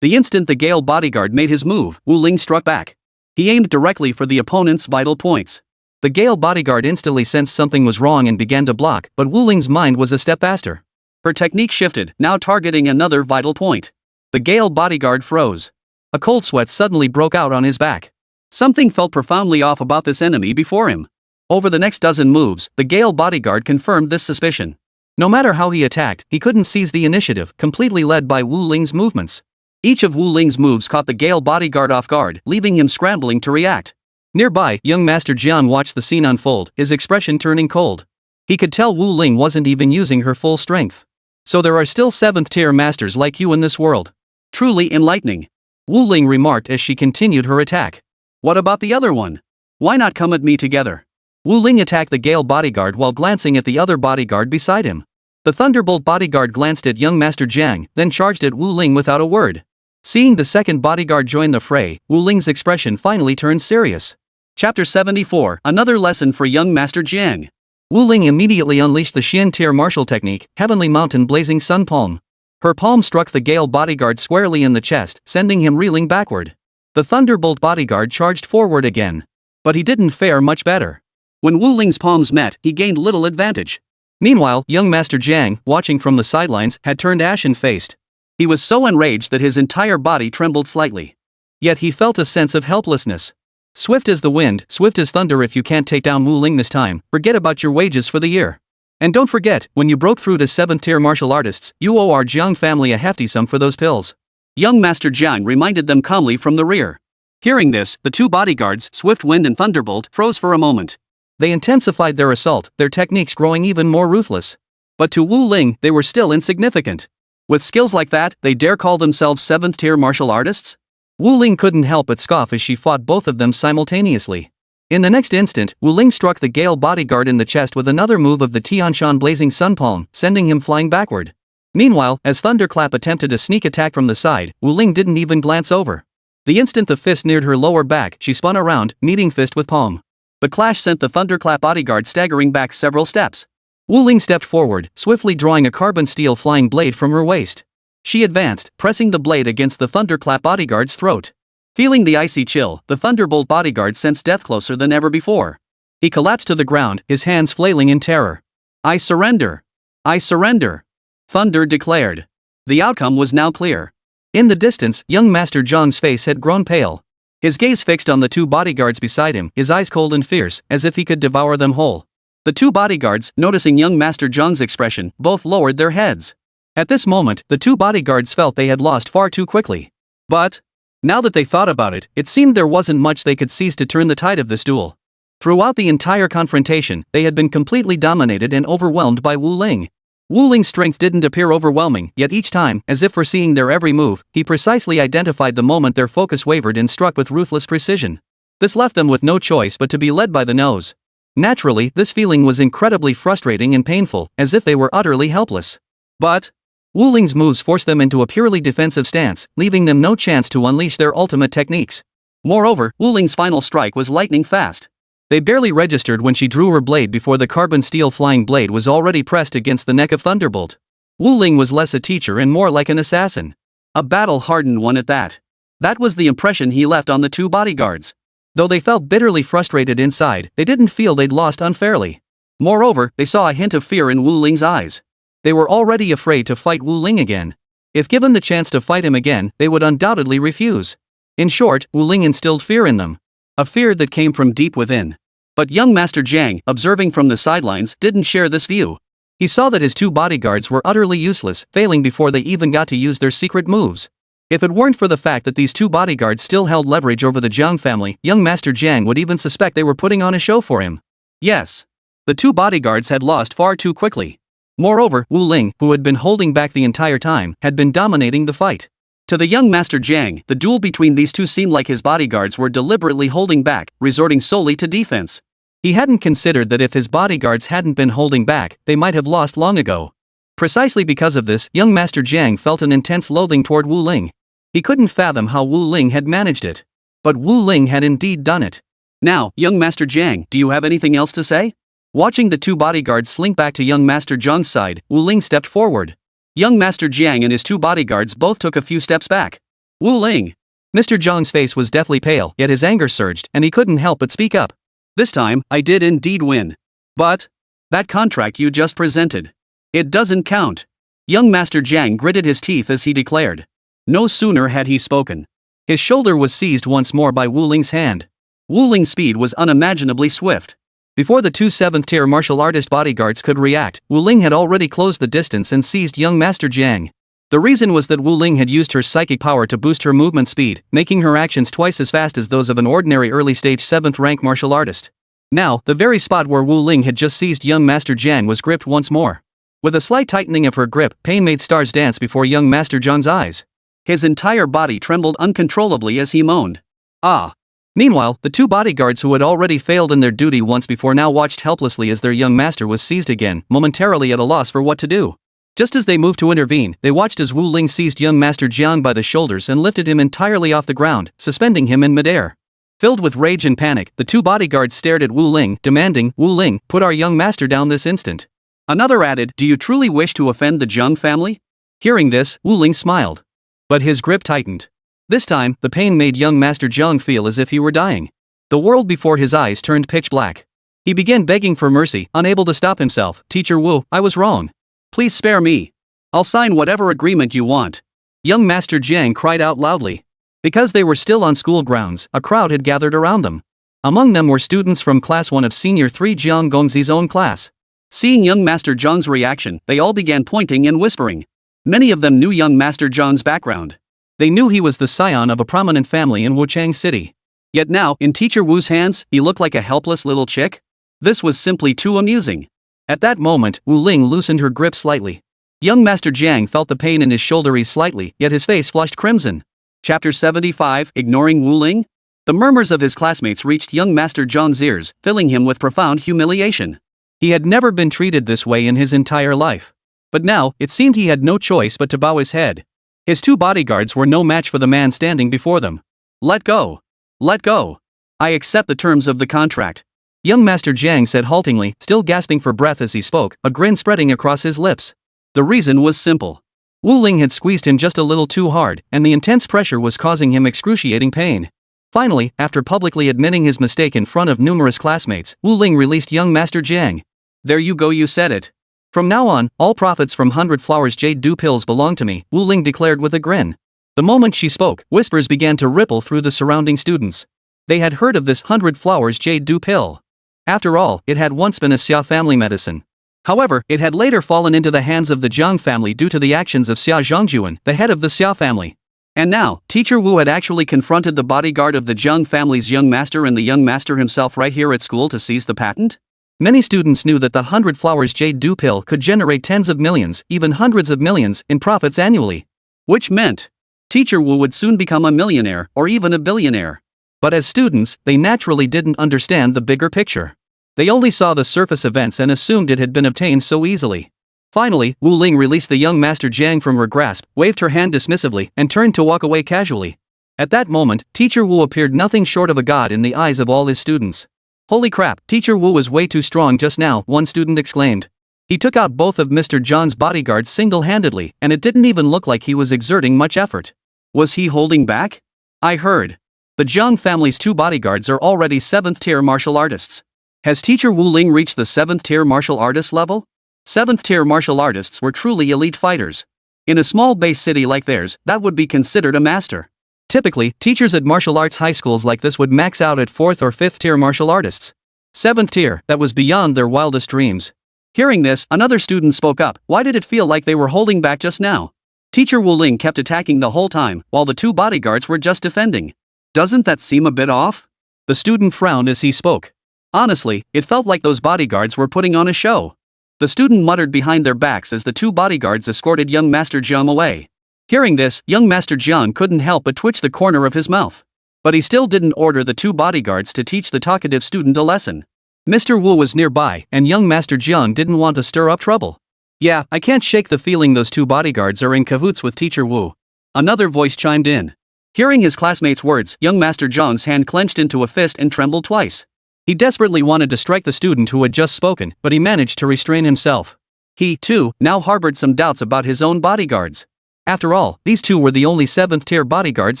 instant the Gale bodyguard made his move, Wu Ling struck back. He aimed directly for the opponent's vital points. The Gale bodyguard instantly sensed something was wrong and began to block, but Wu Ling's mind was a step faster. Her technique shifted, now targeting another vital point. The Gale bodyguard froze. A cold sweat suddenly broke out on his back. Something felt profoundly off about this enemy before him. Over the next dozen moves, the Gale bodyguard confirmed this suspicion. No matter how he attacked, he couldn't seize the initiative, completely led by Wu Ling's movements. Each of Wu Ling's moves caught the Gale bodyguard off guard, leaving him scrambling to react. Nearby, young Master Jian watched the scene unfold, his expression turning cold. He could tell Wu Ling wasn't even using her full strength. So there are still 7th-tier masters like you in this world. Truly enlightening. Wu Ling remarked as she continued her attack. What about the other one? Why not come at me together? Wu Ling attacked the Gale bodyguard while glancing at the other bodyguard beside him. The Thunderbolt bodyguard glanced at young Master Jiang, then charged at Wu Ling without a word. Seeing the second bodyguard join the fray, Wu Ling's expression finally turned serious. Chapter 74, Another Lesson for Young Master Jiang. Wu Ling immediately unleashed the Xian tier martial technique, Heavenly Mountain Blazing Sun Palm. Her palm struck the Gale bodyguard squarely in the chest, sending him reeling backward. The Thunderbolt bodyguard charged forward again. But he didn't fare much better. When Wu Ling's palms met, he gained little advantage. Meanwhile, young Master Jiang, watching from the sidelines, had turned ashen-faced. He was so enraged that his entire body trembled slightly. Yet he felt a sense of helplessness. Swift as the wind, swift as thunder. If you can't take down Wu Ling this time, forget about your wages for the year. And don't forget, when you broke through to 7th-tier martial artists, you owe our Jiang family a hefty sum for those pills. Young Master Jiang reminded them calmly from the rear. Hearing this, the two bodyguards, Swift Wind and Thunderbolt, froze for a moment. They intensified their assault, their techniques growing even more ruthless. But to Wu Ling, they were still insignificant. With skills like that, they dare call themselves 7th-tier martial artists? Wu Ling couldn't help but scoff as she fought both of them simultaneously. In the next instant, Wu Ling struck the Gale bodyguard in the chest with another move of the Tianshan Blazing Sun Palm, sending him flying backward. Meanwhile, as Thunderclap attempted a sneak attack from the side, Wu Ling didn't even glance over. The instant the fist neared her lower back, she spun around, meeting fist with palm. The clash sent the Thunderclap bodyguard staggering back several steps. Wu Ling stepped forward, swiftly drawing a carbon steel flying blade from her waist. She advanced, pressing the blade against the Thunderclap bodyguard's throat. Feeling the icy chill, the Thunderbolt bodyguard sensed death closer than ever before. He collapsed to the ground, his hands flailing in terror. I surrender. I surrender. Thunder declared. The outcome was now clear. In the distance, young Master Zhang's face had grown pale. His gaze fixed on the two bodyguards beside him, his eyes cold and fierce, as if he could devour them whole. The two bodyguards, noticing young Master Zhang's expression, both lowered their heads. At this moment, the two bodyguards felt they had lost far too quickly. But now that they thought about it, it seemed there wasn't much they could seize to turn the tide of this duel. Throughout the entire confrontation, they had been completely dominated and overwhelmed by Wu Ling. Wu Ling's strength didn't appear overwhelming, yet each time, as if foreseeing their every move, he precisely identified the moment their focus wavered and struck with ruthless precision. This left them with no choice but to be led by the nose. Naturally, this feeling was incredibly frustrating and painful, as if they were utterly helpless. But Wu Ling's moves forced them into a purely defensive stance, leaving them no chance to unleash their ultimate techniques. Moreover, Wu Ling's final strike was lightning fast. They barely registered when she drew her blade before the carbon steel flying blade was already pressed against the neck of Thunderbolt. Wu Ling was less a teacher and more like an assassin. A battle-hardened one at that. That was the impression he left on the two bodyguards. Though they felt bitterly frustrated inside, they didn't feel they'd lost unfairly. Moreover, they saw a hint of fear in Wu Ling's eyes. They were already afraid to fight Wu Ling again. If given the chance to fight him again, they would undoubtedly refuse. In short, Wu Ling instilled fear in them. A fear that came from deep within. But young Master Jiang, observing from the sidelines, didn't share this view. He saw that his two bodyguards were utterly useless, failing before they even got to use their secret moves. If it weren't for the fact that these two bodyguards still held leverage over the Jiang family, young Master Jiang would even suspect they were putting on a show for him. Yes. The two bodyguards had lost far too quickly. Moreover, Wu Ling, who had been holding back the entire time, had been dominating the fight. To the young Master Jiang, the duel between these two seemed like his bodyguards were deliberately holding back, resorting solely to defense. He hadn't considered that if his bodyguards hadn't been holding back, they might have lost long ago. Precisely because of this, young Master Jiang felt an intense loathing toward Wu Ling. He couldn't fathom how Wu Ling had managed it. But Wu Ling had indeed done it. Now, young Master Jiang, do you have anything else to say? Watching the two bodyguards slink back to young Master Zhang's side, Wu Ling stepped forward. Young Master Jiang and his two bodyguards both took a few steps back. Wu Ling. Mr. Zhang's face was deathly pale, yet his anger surged, and he couldn't help but speak up. This time, I did indeed win. But that contract you just presented. It doesn't count. Young Master Jiang gritted his teeth as he declared. No sooner had he spoken. His shoulder was seized once more by Wu Ling's hand. Wu Ling's speed was unimaginably swift. Before the two 7th-tier martial artist bodyguards could react, Wu Ling had already closed the distance and seized young Master Jiang. The reason was that Wu Ling had used her psychic power to boost her movement speed, making her actions twice as fast as those of an ordinary early-stage 7th-rank martial artist. Now, the very spot where Wu Ling had just seized young Master Jiang was gripped once more. With a slight tightening of her grip, pain made stars dance before young Master Jiang's eyes. His entire body trembled uncontrollably as he moaned. Ah! Meanwhile, the two bodyguards who had already failed in their duty once before now watched helplessly as their young master was seized again, momentarily at a loss for what to do. Just as they moved to intervene, they watched as Wu Ling seized young Master Jiang by the shoulders and lifted him entirely off the ground, suspending him in midair. Filled with rage and panic, the two bodyguards stared at Wu Ling, demanding, "Wu Ling, put our young master down this instant." Another added, "Do you truly wish to offend the Jiang family?" Hearing this, Wu Ling smiled. But his grip tightened. This time, the pain made young Master Jiang feel as if he were dying. The world before his eyes turned pitch black. He began begging for mercy, unable to stop himself. "Teacher Wu, I was wrong. Please spare me. I'll sign whatever agreement you want." Young Master Jiang cried out loudly. Because they were still on school grounds, a crowd had gathered around them. Among them were students from Class 1 of Senior 3 Jiang Gongzi's own class. Seeing young Master Jiang's reaction, they all began pointing and whispering. Many of them knew young Master Jiang's background. They knew he was the scion of a prominent family in Wuchang City. Yet now, in Teacher Wu's hands, he looked like a helpless little chick? This was simply too amusing. At that moment, Wu Ling loosened her grip slightly. Young Master Jiang felt the pain in his shoulder ease slightly, yet his face flushed crimson. Chapter 75, Ignoring Wu Ling? The murmurs of his classmates reached young Master Jiang's ears, filling him with profound humiliation. He had never been treated this way in his entire life. But now, it seemed he had no choice but to bow his head. His two bodyguards were no match for the man standing before them. "Let go. Let go. I accept the terms of the contract." Young Master Jiang said haltingly, still gasping for breath as he spoke, a grin spreading across his lips. The reason was simple. Wu Ling had squeezed him just a little too hard, and the intense pressure was causing him excruciating pain. Finally, after publicly admitting his mistake in front of numerous classmates, Wu Ling released young Master Jiang. "There you go, you said it. From now on, all profits from 100 Flowers Jade Dew pills belong to me," Wu Ling declared with a grin. The moment she spoke, whispers began to ripple through the surrounding students. They had heard of this 100 Flowers Jade Dew pill. After all, it had once been a Xia family medicine. However, it had later fallen into the hands of the Jiang family due to the actions of Xia Zhongjuan, the head of the Xia family. And now, Teacher Wu had actually confronted the bodyguard of the Jiang family's young master and the young master himself right here at school to seize the patent? Many students knew that the 100 Flowers Jade Dew pill could generate tens of millions, even hundreds of millions, in profits annually. Which meant, Teacher Wu would soon become a millionaire, or even a billionaire. But as students, they naturally didn't understand the bigger picture. They only saw the surface events and assumed it had been obtained so easily. Finally, Wu Ling released the young Master Jiang from her grasp, waved her hand dismissively, and turned to walk away casually. At that moment, Teacher Wu appeared nothing short of a god in the eyes of all his students. "Holy crap, Teacher Wu was way too strong just now," one student exclaimed. "He took out both of Mr. John's bodyguards single-handedly, and it didn't even look like he was exerting much effort. Was he holding back? I heard. The Jiang family's two bodyguards are already 7th-tier martial artists. Has Teacher Wu Ling reached the 7th-tier martial artist level?" 7th-tier martial artists were truly elite fighters. In a small base city like theirs, that would be considered a master. Typically, teachers at martial arts high schools like this would max out at 4th or 5th tier martial artists. 7th tier, that was beyond their wildest dreams. Hearing this, another student spoke up. Why did it feel like they were holding back just now? Teacher Wu Ling kept attacking the whole time, while the two bodyguards were just defending. Doesn't that seem a bit off? The student frowned as he spoke. Honestly, it felt like those bodyguards were putting on a show. The student muttered behind their backs as the two bodyguards escorted young Master Jiang away. Hearing this, young Master Jiang couldn't help but twitch the corner of his mouth. But he still didn't order the two bodyguards to teach the talkative student a lesson. Mr. Wu was nearby, and young Master Jiang didn't want to stir up trouble. "Yeah, I can't shake the feeling those two bodyguards are in cahoots with Teacher Wu." Another voice chimed in. Hearing his classmate's words, young Master Jiang's hand clenched into a fist and trembled twice. He desperately wanted to strike the student who had just spoken, but he managed to restrain himself. He, too, now harbored some doubts about his own bodyguards. After all, these two were the only 7th-tier bodyguards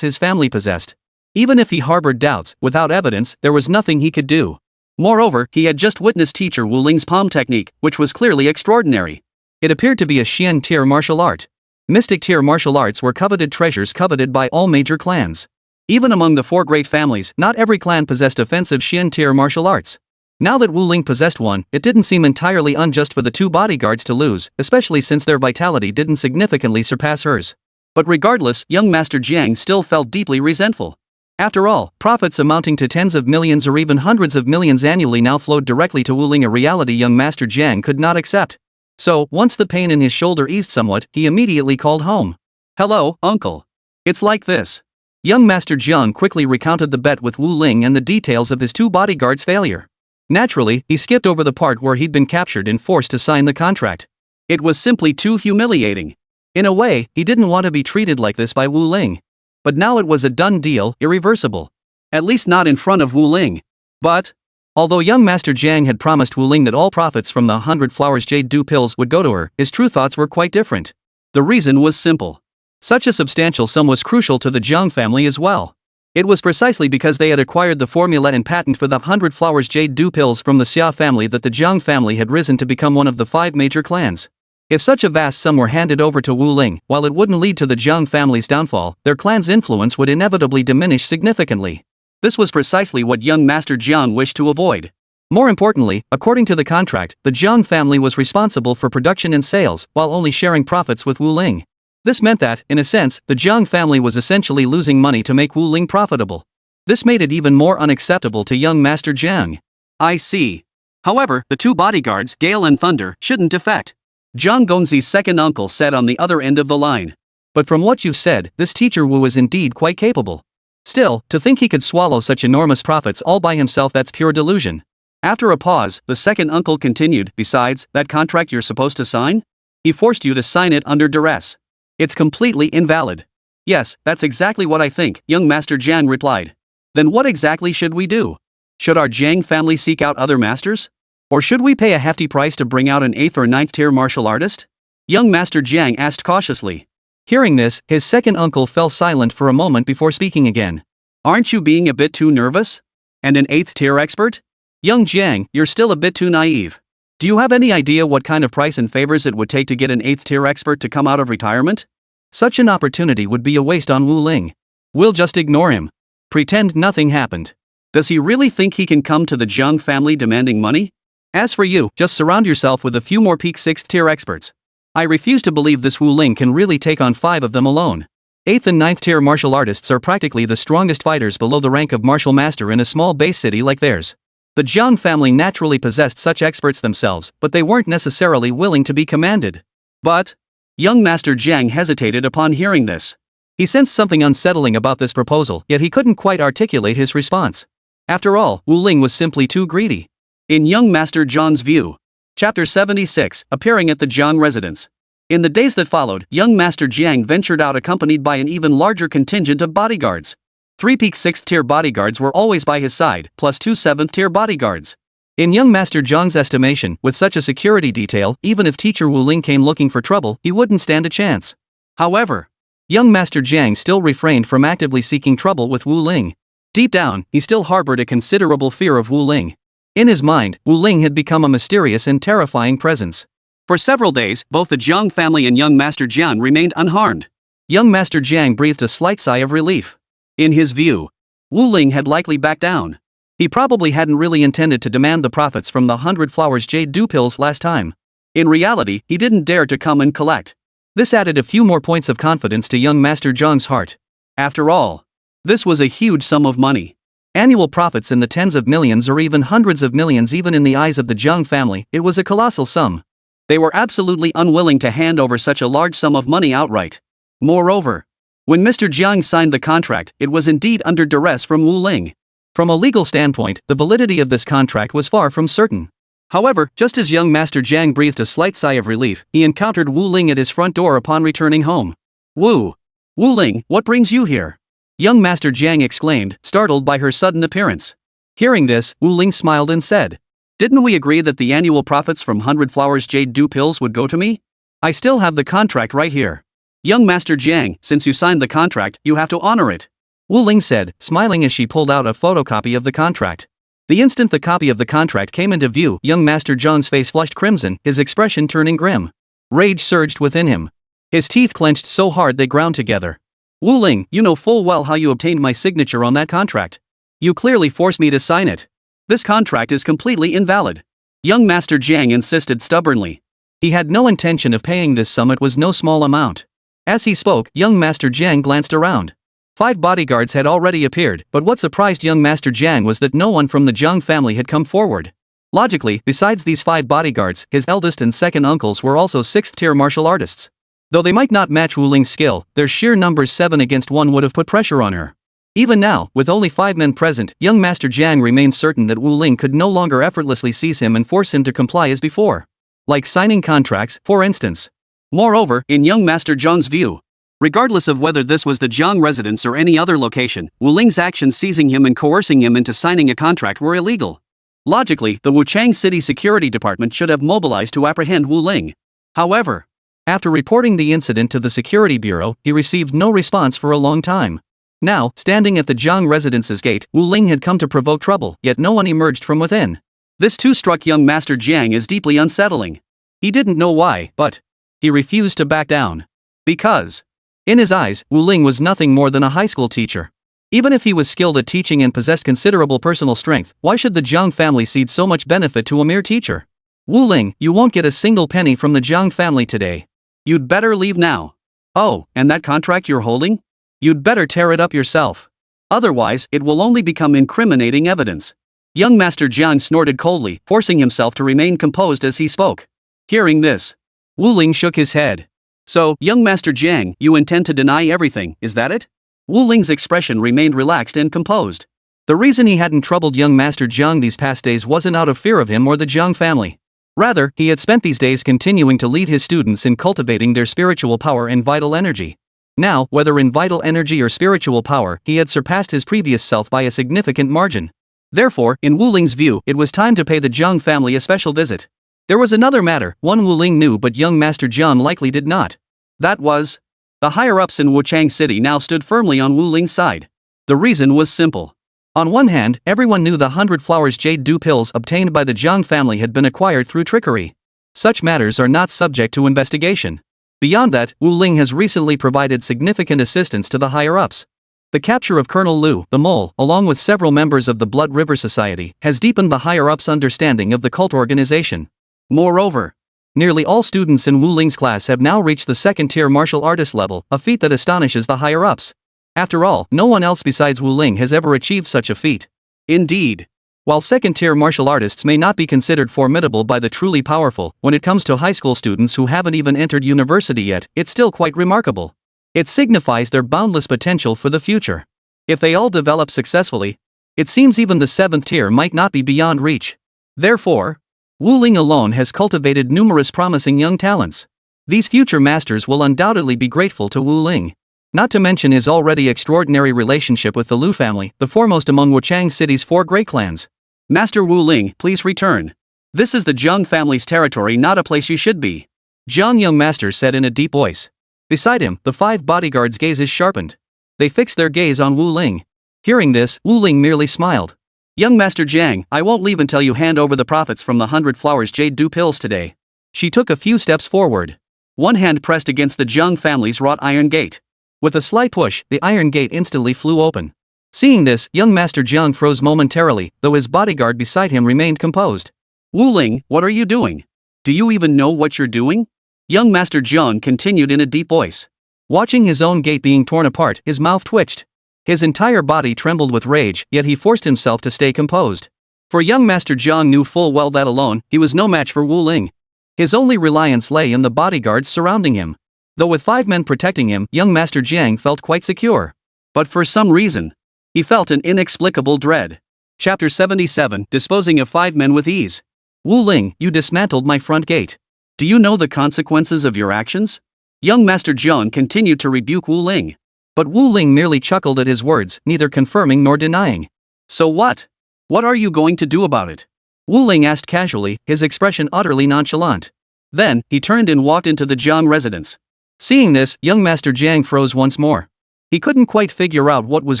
his family possessed. Even if he harbored doubts, without evidence, there was nothing he could do. Moreover, he had just witnessed Teacher Wu Ling's palm technique, which was clearly extraordinary. It appeared to be a Xian-tier martial art. Mystic-tier martial arts were coveted treasures coveted by all major clans. Even among the 4 great families, not every clan possessed offensive Xian-tier martial arts. Now that Wu Ling possessed one, it didn't seem entirely unjust for the two bodyguards to lose, especially since their vitality didn't significantly surpass hers. But regardless, young Master Jiang still felt deeply resentful. After all, profits amounting to tens of millions or even hundreds of millions annually now flowed directly to Wu Ling, a reality young Master Jiang could not accept. So, once the pain in his shoulder eased somewhat, he immediately called home. "Hello, uncle. It's like this." Young Master Jiang quickly recounted the bet with Wu Ling and the details of his two bodyguards' failure. Naturally, he skipped over the part where he'd been captured and forced to sign the contract. It was simply too humiliating. In a way, he didn't want to be treated like this by Wu Ling. But now it was a done deal, irreversible. At least not in front of Wu Ling. But, although young Master Jiang had promised Wu Ling that all profits from the 100 Flowers Jade Dew pills would go to her, his true thoughts were quite different. The reason was simple. Such a substantial sum was crucial to the Jiang family as well. It was precisely because they had acquired the formula and patent for the 100 Flowers Jade Dew pills from the Xia family that the Jiang family had risen to become one of the 5 major clans. If such a vast sum were handed over to Wu Ling, while it wouldn't lead to the Jiang family's downfall, their clan's influence would inevitably diminish significantly. This was precisely what young Master Jiang wished to avoid. More importantly, according to the contract, the Jiang family was responsible for production and sales, while only sharing profits with Wu Ling. This meant that, in a sense, the Jiang family was essentially losing money to make Wu Ling profitable. This made it even more unacceptable to young Master Jiang. I see. However, the two bodyguards, Gale and Thunder, shouldn't defect. Zhang Gongzi's second uncle said on the other end of the line. But from what you've said, this teacher Wu is indeed quite capable. Still, to think he could swallow such enormous profits all by himself, that's pure delusion. After a pause, the second uncle continued, besides, that contract you're supposed to sign? He forced you to sign it under duress. It's completely invalid. Yes, that's exactly what I think, young Master Jiang replied. Then what exactly should we do? Should our Jiang family seek out other masters? Or should we pay a hefty price to bring out an 8th or 9th tier martial artist? Young Master Jiang asked cautiously. Hearing this, his second uncle fell silent for a moment before speaking again. Aren't you being a bit too nervous? And an 8th tier expert? Young Jiang, you're still a bit too naive. Do you have any idea what kind of price and favors it would take to get an 8th tier expert to come out of retirement? Such an opportunity would be a waste on Wu Ling. We'll just ignore him. Pretend nothing happened. Does he really think he can come to the Jiang family demanding money? As for you, just surround yourself with a few more peak 6th tier experts. I refuse to believe this Wu Ling can really take on 5 of them alone. 8th and 9th tier martial artists are practically the strongest fighters below the rank of martial master in a small base city like theirs. The Jiang family naturally possessed such experts themselves, but they weren't necessarily willing to be commanded. But, young Master Jiang hesitated upon hearing this. He sensed something unsettling about this proposal, yet he couldn't quite articulate his response. After all, Wu Ling was simply too greedy. In young Master Jiang's view. Chapter 76, appearing at the Jiang residence. In the days that followed, young Master Jiang ventured out accompanied by an even larger contingent of bodyguards. 3 peak 6th tier bodyguards were always by his side, plus 2 7th tier bodyguards. In young Master Jiang's estimation, with such a security detail, even if teacher Wu Ling came looking for trouble, he wouldn't stand a chance. However, young Master Jiang still refrained from actively seeking trouble with Wu Ling. Deep down, he still harbored a considerable fear of Wu Ling. In his mind, Wu Ling had become a mysterious and terrifying presence. For several days, both the Jiang family and young Master Jiang remained unharmed. Young Master Jiang breathed a slight sigh of relief. In his view, Wu Ling had likely backed down. He probably hadn't really intended to demand the profits from the 100 Flowers Jade Dew pills last time. In reality, he didn't dare to come and collect. This added a few more points of confidence to young Master Jiang's heart. After all, this was a huge sum of money. Annual profits in the tens of millions or even hundreds of millions. Even in the eyes of the Jiang family, it was a colossal sum. They were absolutely unwilling to hand over such a large sum of money outright. Moreover, when Mr. Jiang signed the contract, it was indeed under duress from Wu Ling. From a legal standpoint, the validity of this contract was far from certain. However, just as young Master Jiang breathed a slight sigh of relief, he encountered Wu Ling at his front door upon returning home. Wu Ling, what brings you here? Young Master Jiang exclaimed, startled by her sudden appearance. Hearing this, Wu Ling smiled and said, "Didn't we agree that the annual profits from 100 Flowers Jade Dew pills would go to me? I still have the contract right here. Young Master Jiang, since you signed the contract, you have to honor it," Wu Ling said, smiling as she pulled out a photocopy of the contract. The instant the copy of the contract came into view, young Master Jiang's face flushed crimson, his expression turning grim. Rage surged within him. His teeth clenched so hard they ground together. "Wu Ling, you know full well how you obtained my signature on that contract. You clearly forced me to sign it. This contract is completely invalid," young Master Jiang insisted stubbornly. He had no intention of paying this sum. It was no small amount. As he spoke, young Master Jiang glanced around. 5 bodyguards had already appeared, but what surprised young Master Jiang was that no one from the Jiang family had come forward. Logically, besides these 5 bodyguards, his eldest and second uncles were also 6th-tier martial artists. Though they might not match Wu Ling's skill, their sheer numbers 7 against 1 would have put pressure on her. Even now, with only 5 men present, young Master Jiang remained certain that Wu Ling could no longer effortlessly seize him and force him to comply as before. Like signing contracts, for instance. Moreover, in young Master Jiang's view, regardless of whether this was the Jiang residence or any other location, Wu Ling's actions seizing him and coercing him into signing a contract were illegal. Logically, the Wuchang City Security Department should have mobilized to apprehend Wu Ling. However, after reporting the incident to the Security Bureau, he received no response for a long time. Now, standing at the Jiang residence's gate, Wu Ling had come to provoke trouble, yet no one emerged from within. This too struck young Master Jiang as deeply unsettling. He didn't know why, but he refused to back down. Because, in his eyes, Wu Ling was nothing more than a high school teacher. Even if he was skilled at teaching and possessed considerable personal strength, why should the Jiang family cede so much benefit to a mere teacher? Wu Ling, you won't get a single penny from the Jiang family today. You'd better leave now. Oh, and that contract you're holding? You'd better tear it up yourself. Otherwise, it will only become incriminating evidence. Young Master Jiang snorted coldly, forcing himself to remain composed as he spoke. Hearing this, Wu Ling shook his head. So, young Master Jiang, you intend to deny everything, is that it? Wu Ling's expression remained relaxed and composed. The reason he hadn't troubled young Master Jiang these past days wasn't out of fear of him or the Jiang family. Rather, he had spent these days continuing to lead his students in cultivating their spiritual power and vital energy. Now, whether in vital energy or spiritual power, he had surpassed his previous self by a significant margin. Therefore, in Wu Ling's view, it was time to pay the Jiang family a special visit. There was another matter, one Wu Ling knew but young Master Jiang likely did not. That was, the higher-ups in Wuchang City now stood firmly on Wu Ling's side. The reason was simple. On one hand, everyone knew the 100 Flowers Jade Dew pills obtained by the Jiang family had been acquired through trickery. Such matters are not subject to investigation. Beyond that, Wu Ling has recently provided significant assistance to the higher-ups. The capture of Colonel Liu, the mole, along with several members of the Blood River Society, has deepened the higher-ups' understanding of the cult organization. Moreover, nearly all students in Wu Ling's class have now reached the 2nd-tier martial artist level, a feat that astonishes the higher-ups. After all, no one else besides Wu Ling has ever achieved such a feat. Indeed, while 2nd-tier martial artists may not be considered formidable by the truly powerful, when it comes to high school students who haven't even entered university yet, it's still quite remarkable. It signifies their boundless potential for the future. If they all develop successfully, it seems even the 7th tier might not be beyond reach. Therefore, Wu Ling alone has cultivated numerous promising young talents. These future masters will undoubtedly be grateful to Wu Ling. Not to mention his already extraordinary relationship with the Liu family, the foremost among Wuchang City's 4 great clans. Master Wu Ling, please return. This is the Jiang family's territory, not a place you should be. Jiang young master said in a deep voice. Beside him, the 5 bodyguards' gazes sharpened. They fixed their gaze on Wu Ling. Hearing this, Wu Ling merely smiled. Young Master Jiang, I won't leave until you hand over the profits from the 100 Flowers Jade Dew pills today. She took a few steps forward. One hand pressed against the Jiang family's wrought iron gate. With a slight push, the iron gate instantly flew open. Seeing this, young Master Jiang froze momentarily, though his bodyguard beside him remained composed. Wu Ling, what are you doing? Do you even know what you're doing? Young Master Jiang continued in a deep voice. Watching his own gate being torn apart, his mouth twitched. His entire body trembled with rage, yet he forced himself to stay composed. For young Master Jiang knew full well that alone, he was no match for Wu Ling. His only reliance lay in the bodyguards surrounding him. Though with 5 men protecting him, young Master Jiang felt quite secure. But for some reason, he felt an inexplicable dread. Chapter 77, Disposing of 5 Men with Ease. Wu Ling, you dismantled my front gate. Do you know the consequences of your actions? Young Master Jiang continued to rebuke Wu Ling. But Wu Ling merely chuckled at his words, neither confirming nor denying. So what? What are you going to do about it? Wu Ling asked casually, his expression utterly nonchalant. Then, he turned and walked into the Jiang residence. Seeing this, young Master Jiang froze once more. He couldn't quite figure out what was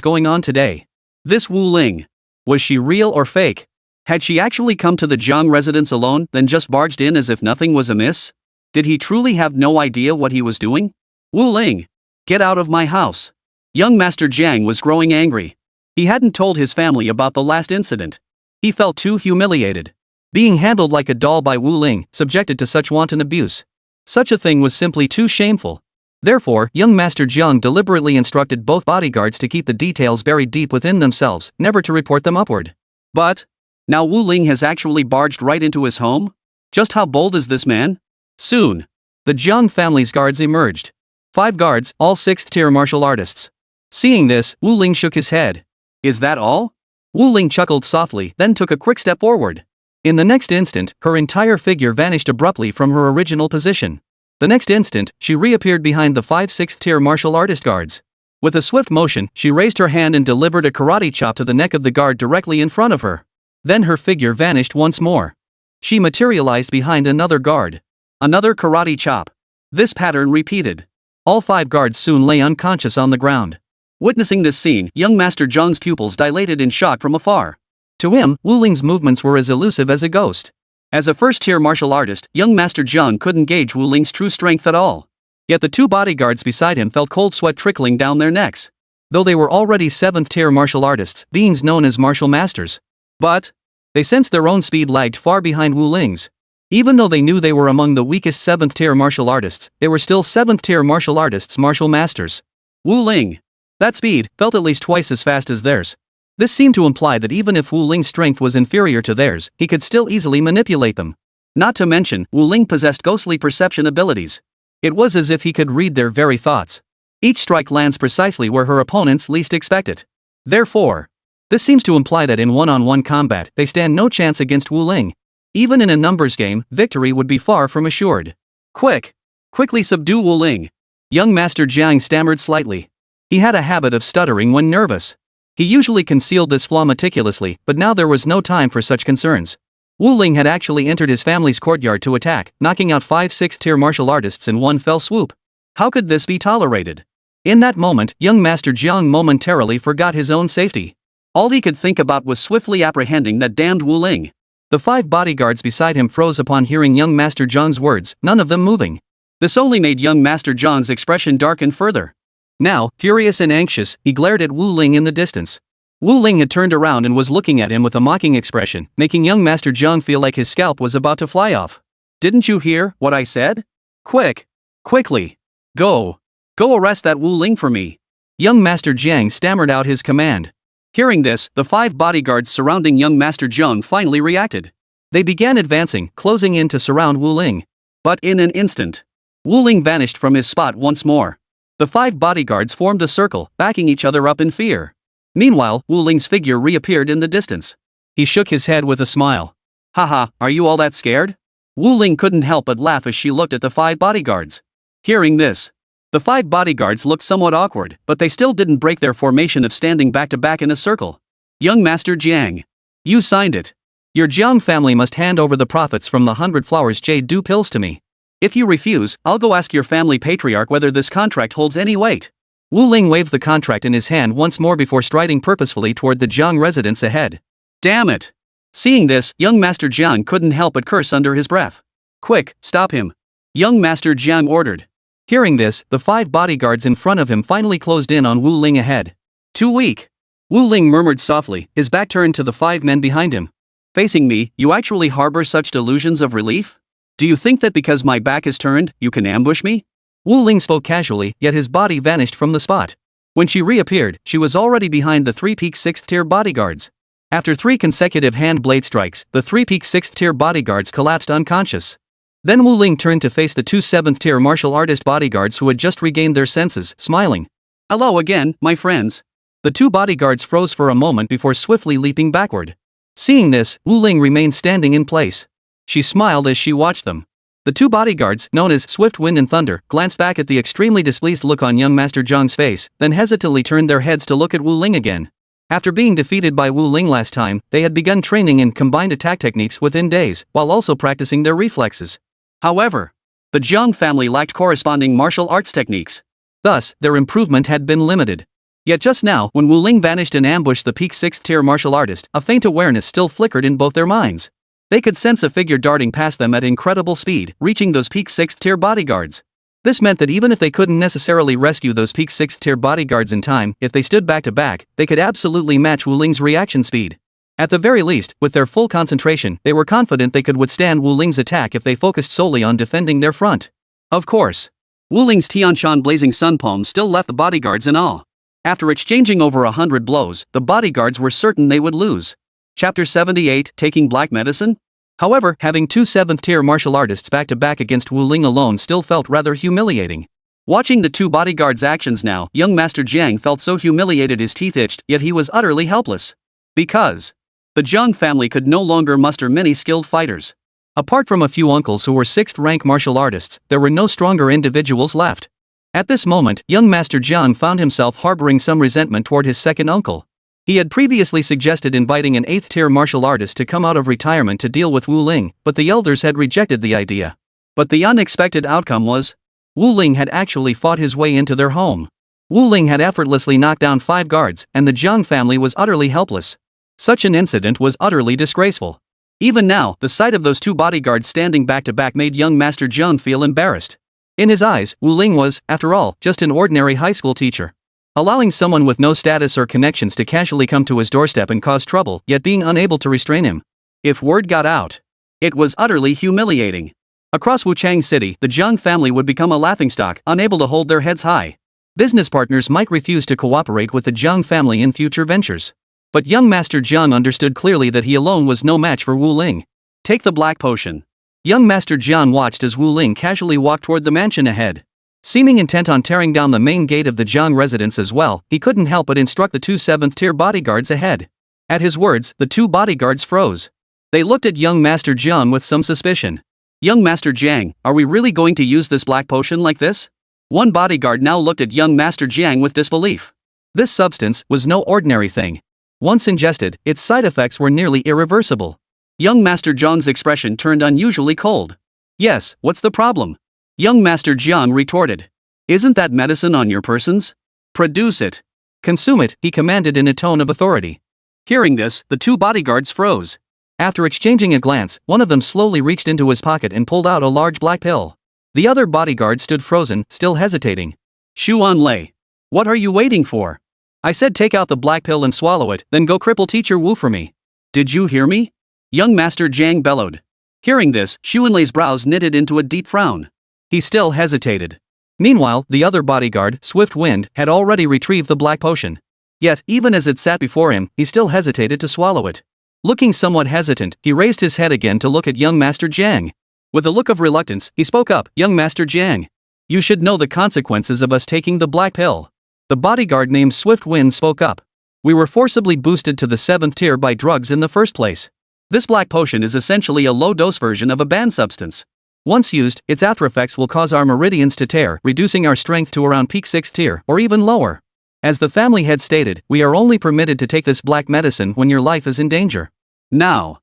going on today. This Wu Ling. Was she real or fake? Had she actually come to the Jiang residence alone, then just barged in as if nothing was amiss? Did he truly have no idea what he was doing? Wu Ling. Get out of my house. Young Master Jiang was growing angry. He hadn't told his family about the last incident. He felt too humiliated. Being handled like a doll by Wu Ling, subjected to such wanton abuse. Such a thing was simply too shameful. Therefore, young Master Jiang deliberately instructed both bodyguards to keep the details buried deep within themselves, never to report them upward. But Now Wu Ling has actually barged right into his home? Just how bold is this man? Soon, the Jiang family's guards emerged. 5 guards, all 6th-tier martial artists. Seeing this, Wu Ling shook his head. Is that all? Wu Ling chuckled softly, then took a quick step forward. In the next instant, her entire figure vanished abruptly from her original position. The next instant, she reappeared behind the 5 6th-tier martial artist guards. With a swift motion, she raised her hand and delivered a karate chop to the neck of the guard directly in front of her. Then her figure vanished once more. She materialized behind another guard. Another karate chop. This pattern repeated. All 5 guards soon lay unconscious on the ground. Witnessing this scene, young Master Zhang's pupils dilated in shock from afar. To him, Wu Ling's movements were as elusive as a ghost. As a first-tier martial artist, young Master Zhang couldn't gauge Wu Ling's true strength at all. Yet the 2 bodyguards beside him felt cold sweat trickling down their necks. Though they were already 7th-tier martial artists, beings known as martial masters. But they sensed their own speed lagged far behind Wu Ling's. Even though they knew they were among the weakest 7th-tier martial artists, they were still 7th-tier martial artists, martial masters. Wu Ling. That speed felt at least twice as fast as theirs. This seemed to imply that even if Wu Ling's strength was inferior to theirs, he could still easily manipulate them. Not to mention, Wu Ling possessed ghostly perception abilities. It was as if he could read their very thoughts. Each strike lands precisely where her opponents least expect it. Therefore, this seems to imply that in one-on-one combat, they stand no chance against Wu Ling. Even in a numbers game, victory would be far from assured. Quickly subdue Wu Ling. Young Master Jiang stammered slightly. He had a habit of stuttering when nervous. He usually concealed this flaw meticulously, but now there was no time for such concerns. Wu Ling had actually entered his family's courtyard to attack, knocking out 5 6th-tier martial artists in one fell swoop. How could this be tolerated? In that moment, young Master Jiang momentarily forgot his own safety. All he could think about was swiftly apprehending that damned Wu Ling. The 5 bodyguards beside him froze upon hearing young Master Jiang's words, none of them moving. This only made young Master Jiang's expression darken further. Now, furious and anxious, he glared at Wu Ling in the distance. Wu Ling had turned around and was looking at him with a mocking expression, making young Master Jiang feel like his scalp was about to fly off. Didn't you hear what I said? Quickly. Go arrest that Wu Ling for me. Young Master Jiang stammered out his command. Hearing this, the 5 bodyguards surrounding young Master Jiang finally reacted. They began advancing, closing in to surround Wu Ling. But in an instant, Wu Ling vanished from his spot once more. The 5 bodyguards formed a circle, backing each other up in fear. Meanwhile, Wu Ling's figure reappeared in the distance. He shook his head with a smile. Haha, are you all that scared? Wu Ling couldn't help but laugh as she looked at the 5 bodyguards. Hearing this, the 5 bodyguards looked somewhat awkward, but they still didn't break their formation of standing back to back in a circle. Young Master Jiang. You signed it. Your Jiang family must hand over the profits from the 100 flowers jade dew pills to me. If you refuse, I'll go ask your family patriarch whether this contract holds any weight. Wu Ling waved the contract in his hand once more before striding purposefully toward the Jiang residence ahead. Damn it! Seeing this, young Master Jiang couldn't help but curse under his breath. Quick, stop him! Young Master Jiang ordered. Hearing this, the 5 bodyguards in front of him finally closed in on Wu Ling ahead. Too weak. Wu Ling murmured softly, his back turned to the 5 men behind him. Facing me, you actually harbor such delusions of relief? Do you think that because my back is turned, you can ambush me? Wu Ling spoke casually, yet his body vanished from the spot. When she reappeared, she was already behind the 3-peak 6th-tier bodyguards. After 3 consecutive hand blade strikes, the 3-peak 6th-tier bodyguards collapsed unconscious. Then Wu Ling turned to face the 2 7th-tier martial artist bodyguards who had just regained their senses, smiling. Hello again, my friends. The 2 bodyguards froze for a moment before swiftly leaping backward. Seeing this, Wu Ling remained standing in place. She smiled as she watched them. The 2 bodyguards, known as Swift Wind and Thunder, glanced back at the extremely displeased look on young Master Jiang's face, then hesitantly turned their heads to look at Wu Ling again. After being defeated by Wu Ling last time, they had begun training in combined attack techniques within days, while also practicing their reflexes. However, the Jiang family lacked corresponding martial arts techniques. Thus, their improvement had been limited. Yet just now, when Wu Ling vanished and ambushed the peak 6th-tier martial artist, a faint awareness still flickered in both their minds. They could sense a figure darting past them at incredible speed, reaching those peak 6th-tier bodyguards. This meant that even if they couldn't necessarily rescue those peak 6th-tier bodyguards in time, if they stood back to back, they could absolutely match Wu Ling's reaction speed. At the very least, with their full concentration, they were confident they could withstand Wu Ling's attack if they focused solely on defending their front. Of course, Wu Ling's Tianshan blazing sun palm still left the bodyguards in awe. After exchanging over 100 blows, the bodyguards were certain they would lose. Chapter 78, Taking Black Medicine? However, having two 7th-tier martial artists back-to-back against Wu Ling alone still felt rather humiliating. Watching the two bodyguards' actions now, young Master Jiang felt so humiliated his teeth itched, yet he was utterly helpless. Because the Jiang family could no longer muster many skilled fighters. Apart from a few uncles who were 6th-rank martial artists, there were no stronger individuals left. At this moment, young Master Jiang found himself harboring some resentment toward his second uncle. He had previously suggested inviting an 8th-tier martial artist to come out of retirement to deal with Wu Ling, but the elders had rejected the idea. But the unexpected outcome was, Wu Ling had actually fought his way into their home. Wu Ling had effortlessly knocked down 5 guards, and the Jiang family was utterly helpless. Such an incident was utterly disgraceful. Even now, the sight of those two bodyguards standing back-to-back made young Master Jiang feel embarrassed. In his eyes, Wu Ling was, after all, just an ordinary high school teacher. Allowing someone with no status or connections to casually come to his doorstep and cause trouble, yet being unable to restrain him. If word got out, it was utterly humiliating. Across Wuchang City, the Jiang family would become a laughingstock, unable to hold their heads high. Business partners might refuse to cooperate with the Jiang family in future ventures. But young Master Jiang understood clearly that he alone was no match for Wu Ling. Take the black potion. Young Master Jiang watched as Wu Ling casually walked toward the mansion ahead. Seeming intent on tearing down the main gate of the Jiang residence as well, he couldn't help but instruct the two 7th-tier bodyguards ahead. At his words, the two bodyguards froze. They looked at young Master Jiang with some suspicion. Young Master Jiang, are we really going to use this black potion like this? One bodyguard now looked at young Master Jiang with disbelief. This substance was no ordinary thing. Once ingested, its side effects were nearly irreversible. Young Master Jiang's expression turned unusually cold. Yes, what's the problem? Young Master Jiang retorted. Isn't that medicine on your persons? Produce it. Consume it, he commanded in a tone of authority. Hearing this, the two bodyguards froze. After exchanging a glance, one of them slowly reached into his pocket and pulled out a large black pill. The other bodyguard stood frozen, still hesitating. Xuan Lei. What are you waiting for? I said take out the black pill and swallow it, then go cripple Teacher Wu for me. Did you hear me? Young Master Jiang bellowed. Hearing this, Xuanlei's brows knitted into a deep frown. He still hesitated. Meanwhile, the other bodyguard, Swift Wind, had already retrieved the black potion. Yet, even as it sat before him, he still hesitated to swallow it. Looking somewhat hesitant, he raised his head again to look at young Master Jiang. With a look of reluctance, he spoke up, Young Master Jiang. You should know the consequences of us taking the black pill. The bodyguard named Swift Wind spoke up. We were forcibly boosted to the 7th tier by drugs in the first place. This black potion is essentially a low-dose version of a banned substance. Once used, its after-effects will cause our meridians to tear, reducing our strength to around peak 6th tier, or even lower. As the family head stated, we are only permitted to take this black medicine when your life is in danger. Now,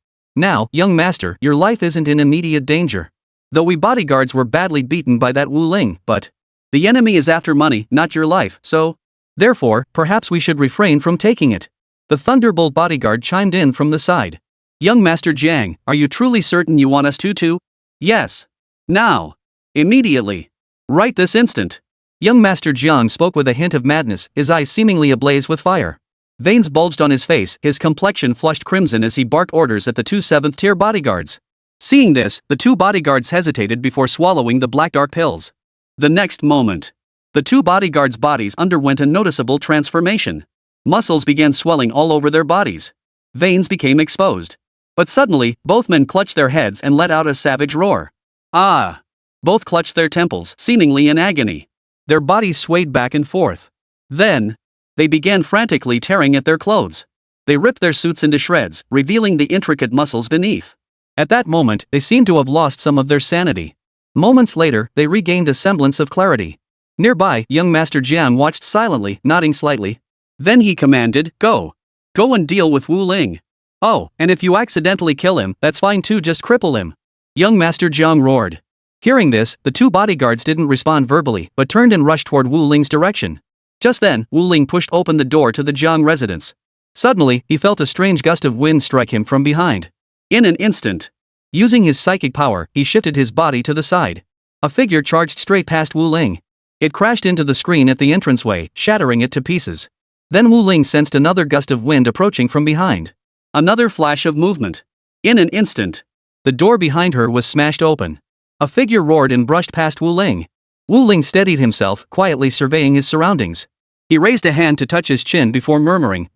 young master, your life isn't in immediate danger. Though we bodyguards were badly beaten by that Wu Ling, but the enemy is after money, not your life, so therefore, perhaps we should refrain from taking it. The Thunderbolt bodyguard chimed in from the side. Young Master Jiang, are you truly certain you want us to? Yes. Now. Immediately. Right this instant. Young Master Jiang spoke with a hint of madness, his eyes seemingly ablaze with fire. Veins bulged on his face, his complexion flushed crimson as he barked orders at the two 7th-tier bodyguards. Seeing this, the two bodyguards hesitated before swallowing the black dark pills. The next moment, the two bodyguards' bodies underwent a noticeable transformation. Muscles began swelling all over their bodies. Veins became exposed. But suddenly, both men clutched their heads and let out a savage roar. Ah! Both clutched their temples, seemingly in agony. Their bodies swayed back and forth. Then, they began frantically tearing at their clothes. They ripped their suits into shreds, revealing the intricate muscles beneath. At that moment, they seemed to have lost some of their sanity. Moments later, they regained a semblance of clarity. Nearby, young Master Jiang watched silently, nodding slightly. Then he commanded, Go! Go and deal with Wu Ling. Oh, and if you accidentally kill him, that's fine too, just cripple him. Young Master Jiang roared. Hearing this, the two bodyguards didn't respond verbally, but turned and rushed toward Wu Ling's direction. Just then, Wu Ling pushed open the door to the Jiang residence. Suddenly, he felt a strange gust of wind strike him from behind. In an instant, using his psychic power, he shifted his body to the side. A figure charged straight past Wu Ling. It crashed into the screen at the entranceway, shattering it to pieces. Then Wu Ling sensed another gust of wind approaching from behind. Another flash of movement. In an instant, the door behind her was smashed open. A figure roared and brushed past Wu Ling. Wu Ling steadied himself, quietly surveying his surroundings. He raised a hand to touch his chin before murmuring,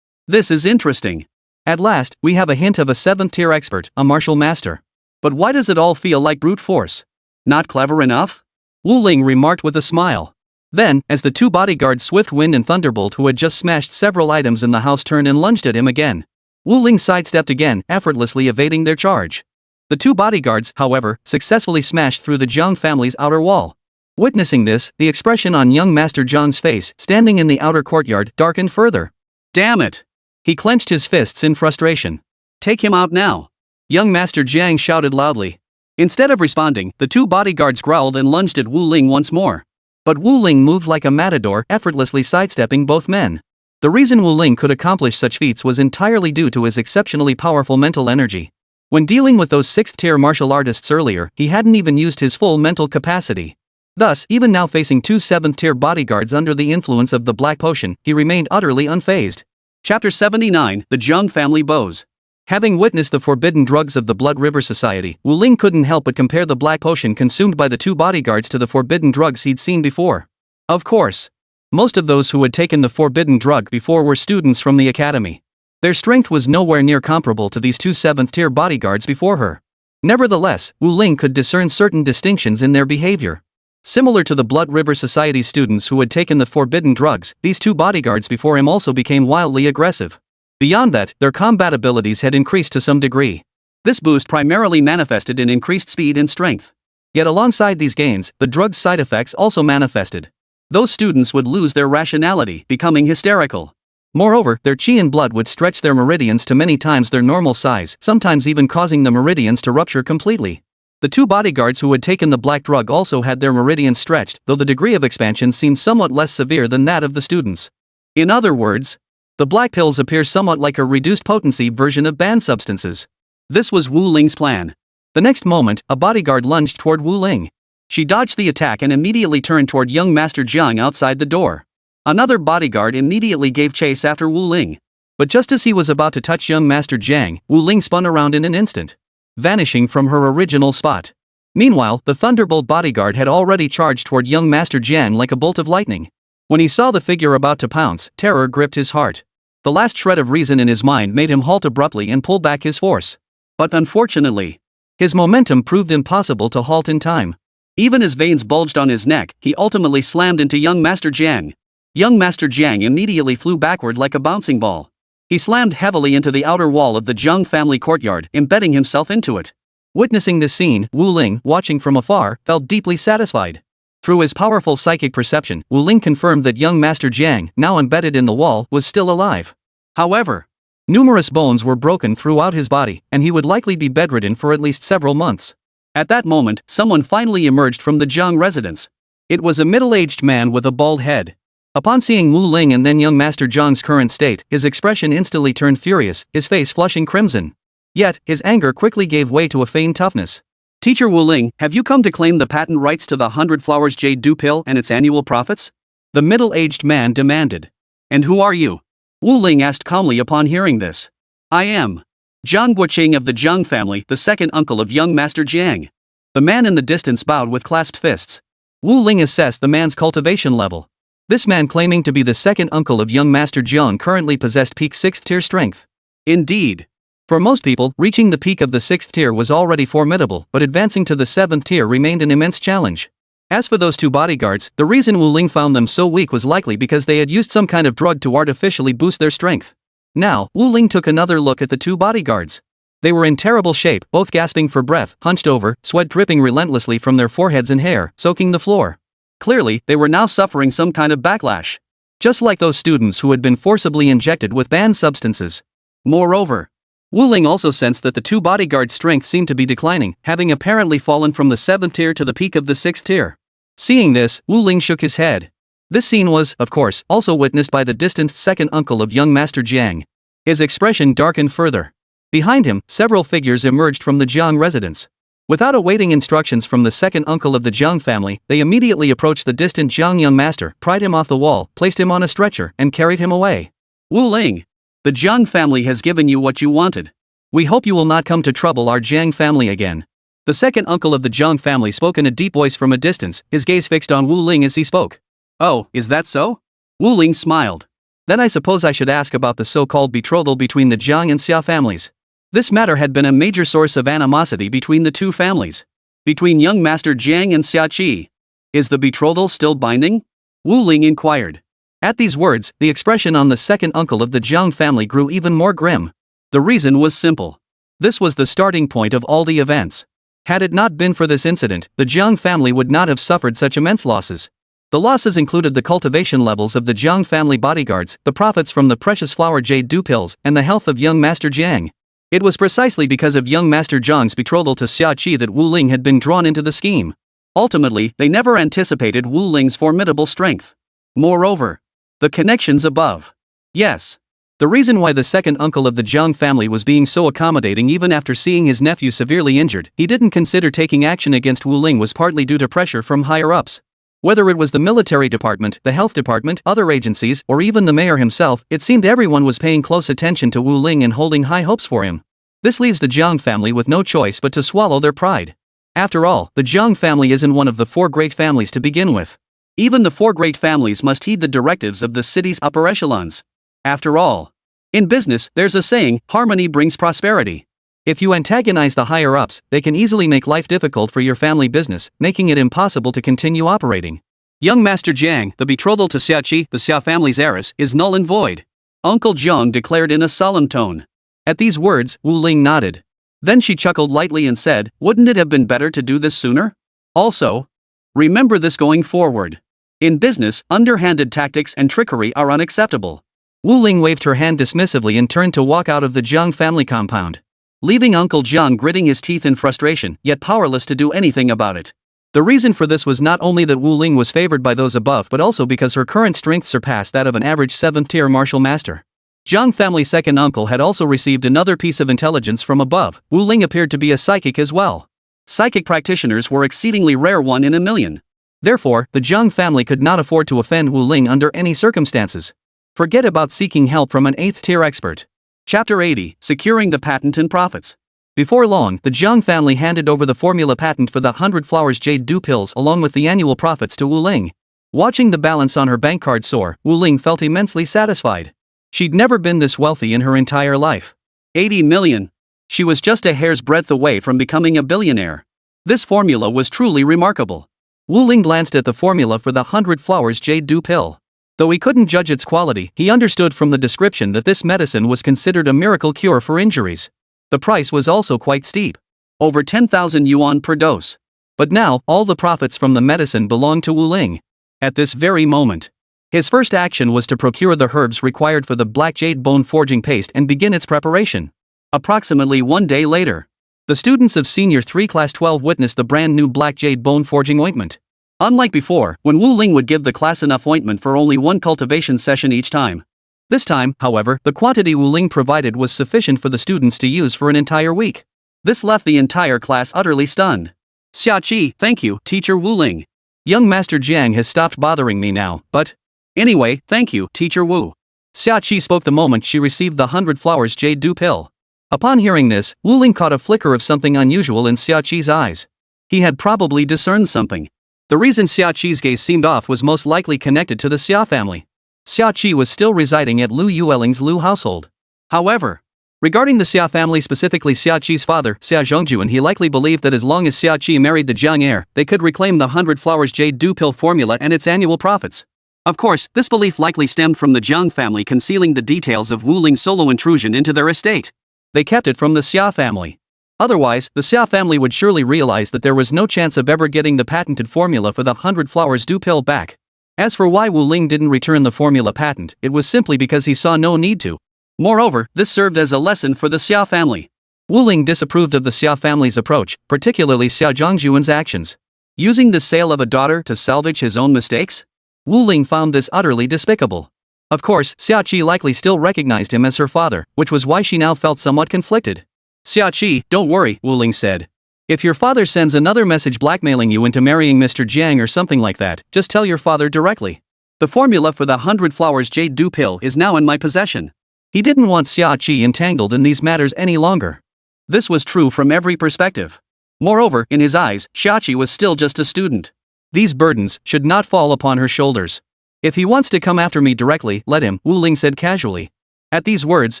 This is interesting. At last, we have a hint of a 7th-tier expert, a martial master. But why does it all feel like brute force? Not clever enough? Wu Ling remarked with a smile. Then, as the two bodyguards Swift Wind and Thunderbolt who had just smashed several items in the house turned and lunged at him again, Wu Ling sidestepped again, effortlessly evading their charge. The two bodyguards, however, successfully smashed through the Jiang family's outer wall. Witnessing this, the expression on young Master Jiang's face, standing in the outer courtyard, darkened further. Damn it! He clenched his fists in frustration. Take him out now! Young Master Jiang shouted loudly. Instead of responding, the two bodyguards growled and lunged at Wu Ling once more. But Wu Ling moved like a matador, effortlessly sidestepping both men. The reason Wu Ling could accomplish such feats was entirely due to his exceptionally powerful mental energy. When dealing with those 6th-tier martial artists earlier, he hadn't even used his full mental capacity. Thus, even now facing two 7th-tier bodyguards under the influence of the black potion, he remained utterly unfazed. Chapter 79, The Jiang Family Bows. Having witnessed the forbidden drugs of the Blood River Society, Wu Ling couldn't help but compare the black potion consumed by the two bodyguards to the forbidden drugs he'd seen before. Of course. Most of those who had taken the forbidden drug before were students from the academy. Their strength was nowhere near comparable to these two 7th-tier bodyguards before her. Nevertheless, Wu Ling could discern certain distinctions in their behavior. Similar to the Blood River Society students who had taken the forbidden drugs, these two bodyguards before him also became wildly aggressive. Beyond that, their combat abilities had increased to some degree. This boost primarily manifested in increased speed and strength. Yet alongside these gains, the drug's side effects also manifested. Those students would lose their rationality, becoming hysterical. Moreover, their qi and blood would stretch their meridians to many times their normal size, sometimes even causing the meridians to rupture completely. The two bodyguards who had taken the black drug also had their meridians stretched, though the degree of expansion seemed somewhat less severe than that of the students. In other words, the black pills appear somewhat like a reduced potency version of banned substances. This was Wu Ling's plan. The next moment, a bodyguard lunged toward Wu Ling. She dodged the attack and immediately turned toward young Master Jiang outside the door. Another bodyguard immediately gave chase after Wu Ling. But just as he was about to touch young Master Jiang, Wu Ling spun around in an instant, vanishing from her original spot. Meanwhile, the Thunderbolt bodyguard had already charged toward young Master Jiang like a bolt of lightning. When he saw the figure about to pounce, terror gripped his heart. The last shred of reason in his mind made him halt abruptly and pull back his force. But unfortunately, his momentum proved impossible to halt in time. Even as veins bulged on his neck, he ultimately slammed into young Master Jiang. Young Master Jiang immediately flew backward like a bouncing ball. He slammed heavily into the outer wall of the Jiang family courtyard, embedding himself into it. Witnessing this scene, Wu Ling, watching from afar, felt deeply satisfied. Through his powerful psychic perception, Wu Ling confirmed that young Master Jiang, now embedded in the wall, was still alive. However, numerous bones were broken throughout his body, and he would likely be bedridden for at least several months. At that moment, someone finally emerged from the Jiang residence. It was a middle-aged man with a bald head. Upon seeing Wu Ling and then young Master Jiang's current state, his expression instantly turned furious, his face flushing crimson. Yet, his anger quickly gave way to a feigned toughness. Teacher Wu Ling, have you come to claim the patent rights to the 100 Flowers Jade Dew Pill and its annual profits? The middle-aged man demanded. And who are you? Wu Ling asked calmly upon hearing this. I am Jiang Guoqing of the Jiang family, the second uncle of young Master Jiang. The man in the distance bowed with clasped fists. Wu Ling assessed the man's cultivation level. This man, claiming to be the second uncle of young Master Jiang, currently possessed peak 6th tier strength. Indeed. For most people, reaching the peak of the 6th tier was already formidable, but advancing to the 7th tier remained an immense challenge. As for those two bodyguards, the reason Wu Ling found them so weak was likely because they had used some kind of drug to artificially boost their strength. Now, Wu Ling took another look at the two bodyguards. They were in terrible shape, both gasping for breath, hunched over, sweat dripping relentlessly from their foreheads and hair, soaking the floor. Clearly, they were now suffering some kind of backlash. Just like those students who had been forcibly injected with banned substances. Moreover, Wu Ling also sensed that the two bodyguards' strength seemed to be declining, having apparently fallen from the 7th tier to the peak of the 6th tier. Seeing this, Wu Ling shook his head. This scene was, of course, also witnessed by the distant second uncle of young Master Jiang. His expression darkened further. Behind him, several figures emerged from the Jiang residence. Without awaiting instructions from the second uncle of the Jiang family, they immediately approached the distant Jiang young master, pried him off the wall, placed him on a stretcher, and carried him away. Wu Ling, the Jiang family has given you what you wanted. We hope you will not come to trouble our Jiang family again. The second uncle of the Jiang family spoke in a deep voice from a distance, his gaze fixed on Wu Ling as he spoke. Oh, is that so? Wu Ling smiled. Then I suppose I should ask about the so-called betrothal between the Jiang and Xia families. This matter had been a major source of animosity between the two families. Between young Master Jiang and Xia Qi. Is the betrothal still binding? Wu Ling inquired. At these words, the expression on the second uncle of the Jiang family grew even more grim. The reason was simple. This was the starting point of all the events. Had it not been for this incident, the Jiang family would not have suffered such immense losses. The losses included the cultivation levels of the Jiang family bodyguards, the profits from the precious flower jade dew pills, and the health of young Master Jiang. It was precisely because of young Master Jiang's betrothal to Xia Qi that Wu Ling had been drawn into the scheme. Ultimately, they never anticipated Wu Ling's formidable strength. Moreover, the connections above. Yes. The reason why the second uncle of the Jiang family was being so accommodating even after seeing his nephew severely injured, he didn't consider taking action against Wu Ling was partly due to pressure from higher-ups. Whether it was the military department, the health department, other agencies, or even the mayor himself, it seemed everyone was paying close attention to Wu Ling and holding high hopes for him. This leaves the Jiang family with no choice but to swallow their pride. After all, the Jiang family isn't one of the four great families to begin with. Even the four great families must heed the directives of the city's upper echelons. After all, in business, there's a saying, harmony brings prosperity. If you antagonize the higher-ups, they can easily make life difficult for your family business, making it impossible to continue operating. Young Master Jiang, the betrothal to Xia Qi, the Xia family's heiress, is null and void, Uncle Jiang declared in a solemn tone. At these words, Wu Ling nodded. Then she chuckled lightly and said, "Wouldn't it have been better to do this sooner? Also, remember this going forward. In business, underhanded tactics and trickery are unacceptable." Wu Ling waved her hand dismissively and turned to walk out of the Jiang family compound, leaving Uncle Jiang gritting his teeth in frustration, yet powerless to do anything about it. The reason for this was not only that Wu Ling was favored by those above but also because her current strength surpassed that of an average 7th-tier martial master. Jiang family's second uncle had also received another piece of intelligence from above. Wu Ling appeared to be a psychic as well. Psychic practitioners were exceedingly rare, 1 in a million. Therefore, the Jiang family could not afford to offend Wu Ling under any circumstances. Forget about seeking help from an 8th-tier expert. Chapter 80, Securing the Patent and Profits. Before long, the Jiang family handed over the formula patent for the 100 flowers jade dew pills along with the annual profits to Wu Ling. Watching the balance on her bank card soar, Wu Ling felt immensely satisfied. She'd never been this wealthy in her entire life. 80 million. She was just a hair's breadth away from becoming a billionaire. This formula was truly remarkable. Wu Ling glanced at the formula for the 100 flowers jade dew pill. Though he couldn't judge its quality, he understood from the description that this medicine was considered a miracle cure for injuries. The price was also quite steep. Over 10,000 yuan per dose. But now, all the profits from the medicine belonged to Wu Ling. At this very moment, his first action was to procure the herbs required for the black jade bone forging paste and begin its preparation. Approximately 1 day later, the students of Senior 3 Class 12 witnessed the brand new black jade bone forging ointment. Unlike before, when Wu Ling would give the class enough ointment for only 1 cultivation session each time. This time, however, the quantity Wu Ling provided was sufficient for the students to use for an entire week. This left the entire class utterly stunned. "Xia Qi, thank you, Teacher Wu Ling. Young Master Jiang has stopped bothering me now, but anyway, thank you, Teacher Wu." Xia Qi spoke the moment she received the 100 flowers jade dew pill. Upon hearing this, Wu Ling caught a flicker of something unusual in Xia Qi's eyes. He had probably discerned something. The reason Xia Qi's gaze seemed off was most likely connected to the Xia family. Xia Qi was still residing at Lu Yueling's Lu household. However, regarding the Xia family, specifically Xia Qi's father, Xia Zhongjuan, he likely believed that as long as Xia Qi married the Jiang heir, they could reclaim the 100 flowers jade dew pill formula and its annual profits. Of course, this belief likely stemmed from the Jiang family concealing the details of Wu Ling's solo intrusion into their estate. They kept it from the Xia family. Otherwise, the Xia family would surely realize that there was no chance of ever getting the patented formula for the 100 flowers dew pill back. As for why Wu Ling didn't return the formula patent, it was simply because he saw no need to. Moreover, this served as a lesson for the Xia family. Wu Ling disapproved of the Xia family's approach, particularly Xia Zhongjuan's actions. Using the sale of a daughter to salvage his own mistakes? Wu Ling found this utterly despicable. Of course, Xia Qi likely still recognized him as her father, which was why she now felt somewhat conflicted. "Xia Qi, don't worry," Wu Ling said. "If your father sends another message blackmailing you into marrying Mr. Jiang or something like that, just tell your father directly. The formula for the 100 flowers jade dew pill is now in my possession." He didn't want Xia Qi entangled in these matters any longer. This was true from every perspective. Moreover, in his eyes, Xia Qi was still just a student. These burdens should not fall upon her shoulders. If he wants to come after me directly, let him, Wu Ling said casually. At these words,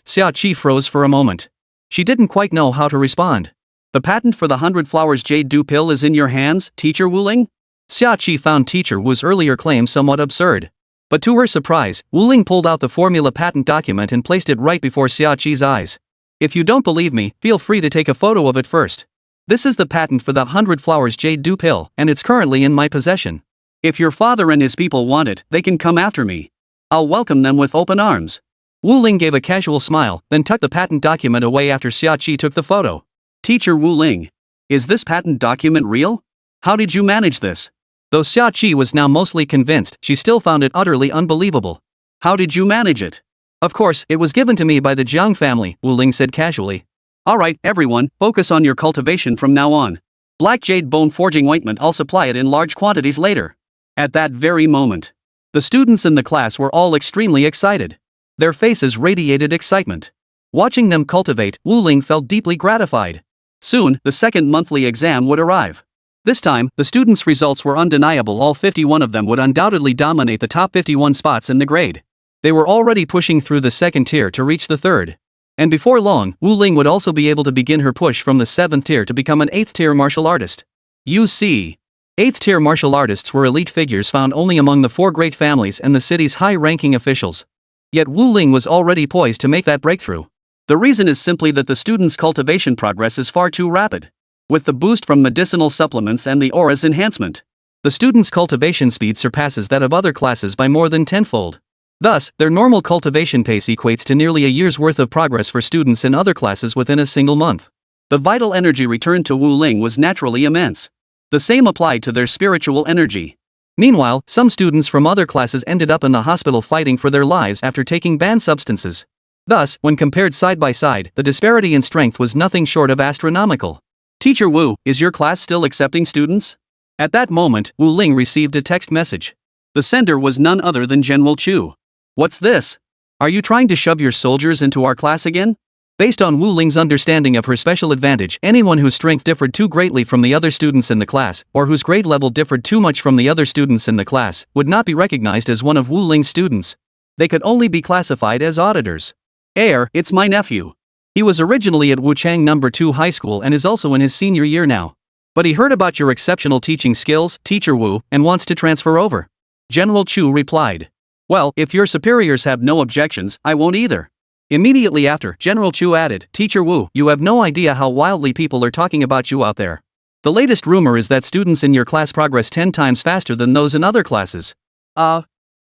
Xia Qi froze for a moment. She didn't quite know how to respond. The patent for the 100 flowers jade dew pill is in your hands, Teacher Wu Ling? Xia Qi found Teacher Wu's earlier claim somewhat absurd. But to her surprise, Wu Ling pulled out the formula patent document and placed it right before Xia Qi's eyes. If you don't believe me, feel free to take a photo of it first. This is the patent for the 100 flowers jade dew pill, and it's currently in my possession. If your father and his people want it, they can come after me. I'll welcome them with open arms. Wu Ling gave a casual smile, then tucked the patent document away after Xia Qi took the photo. Teacher Wu Ling. Is this patent document real? How did you manage this? Though Xia Qi was now mostly convinced, she still found it utterly unbelievable. How did you manage it? Of course, it was given to me by the Jiang family, Wu Ling said casually. Alright, everyone, focus on your cultivation from now on. Black jade bone forging ointment, I'll supply it in large quantities later. At that very moment, the students in the class were all extremely excited. Their faces radiated excitement. Watching them cultivate, Wu Ling felt deeply gratified. Soon, the second monthly exam would arrive. This time, the students' results were undeniable. All 51 of them would undoubtedly dominate the top 51 spots in the grade. They were already pushing through the second tier to reach the third. And before long, Wu Ling would also be able to begin her push from the 7th tier to become an 8th tier martial artist. You see. 8th tier martial artists were elite figures found only among the 4 great families and the city's high-ranking officials. Yet Wu Ling was already poised to make that breakthrough. The reason is simply that the students' cultivation progress is far too rapid. With the boost from medicinal supplements and the aura's enhancement, the students' cultivation speed surpasses that of other classes by more than tenfold. Thus, their normal cultivation pace equates to nearly a year's worth of progress for students in other classes within a single month. The vital energy returned to Wu Ling was naturally immense. The same applied to their spiritual energy. Meanwhile, some students from other classes ended up in the hospital fighting for their lives after taking banned substances. Thus, when compared side by side, the disparity in strength was nothing short of astronomical. Teacher Wu, is your class still accepting students? At that moment, Wu Ling received a text message. The sender was none other than General Chu. What's this? Are you trying to shove your soldiers into our class again? Based on Wu Ling's understanding of her special advantage, anyone whose strength differed too greatly from the other students in the class, or whose grade level differed too much from the other students in the class, would not be recognized as one of Wu Ling's students. They could only be classified as auditors. It's my nephew. He was originally at Wuchang No. 2 High School and is also in his senior year now. But he heard about your exceptional teaching skills, Teacher Wu, and wants to transfer over. General Chu replied. Well, if your superiors have no objections, I won't either. Immediately after, General Chu added, Teacher Wu, you have no idea how wildly people are talking about you out there. The latest rumor is that students in your class progress 10 times faster than those in other classes.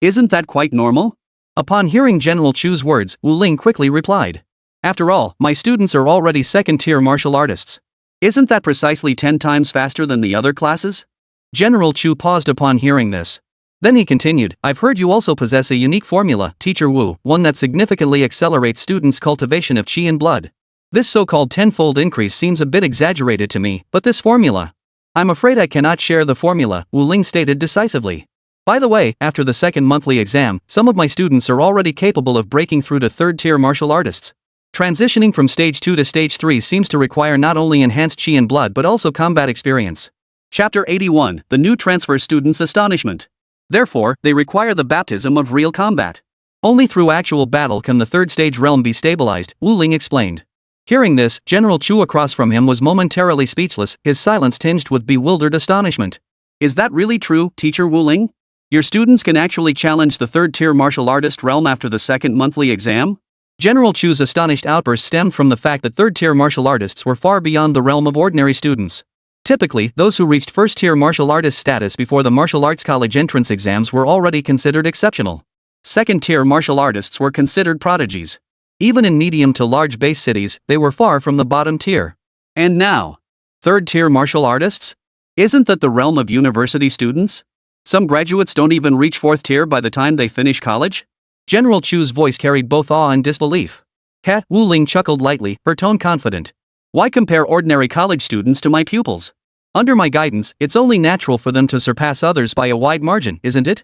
Isn't that quite normal? Upon hearing General Chu's words, Wu Ling quickly replied. After all, my students are already second-tier martial artists. Isn't that precisely 10 times faster than the other classes? General Chu paused upon hearing this. Then he continued, I've heard you also possess a unique formula, Teacher Wu, one that significantly accelerates students' cultivation of qi and blood. This so-called tenfold increase seems a bit exaggerated to me, but this formula... I'm afraid I cannot share the formula, Wu Ling stated decisively. By the way, after the second monthly exam, some of my students are already capable of breaking through to third-tier martial artists. Transitioning from stage 2 to stage 3 seems to require not only enhanced qi and blood but also combat experience. Chapter 81, The New Transfer Students' Astonishment. Therefore, they require the baptism of real combat. Only through actual battle can the third stage realm be stabilized, Wu Ling explained. Hearing this, General Chu across from him was momentarily speechless, his silence tinged with bewildered astonishment. Is that really true, Teacher Wu Ling? Your students can actually challenge the third-tier martial artist realm after the second monthly exam? General Chu's astonished outburst stemmed from the fact that third-tier martial artists were far beyond the realm of ordinary students. Typically, those who reached first-tier martial artist status before the martial arts college entrance exams were already considered exceptional. Second-tier martial artists were considered prodigies. Even in medium to large base cities, they were far from the bottom tier. And now, third-tier martial artists? Isn't that the realm of university students? Some graduates don't even reach fourth tier by the time they finish college? General Chu's voice carried both awe and disbelief. Wu Ling chuckled lightly, her tone confident. Why compare ordinary college students to my pupils? Under my guidance, it's only natural for them to surpass others by a wide margin, isn't it?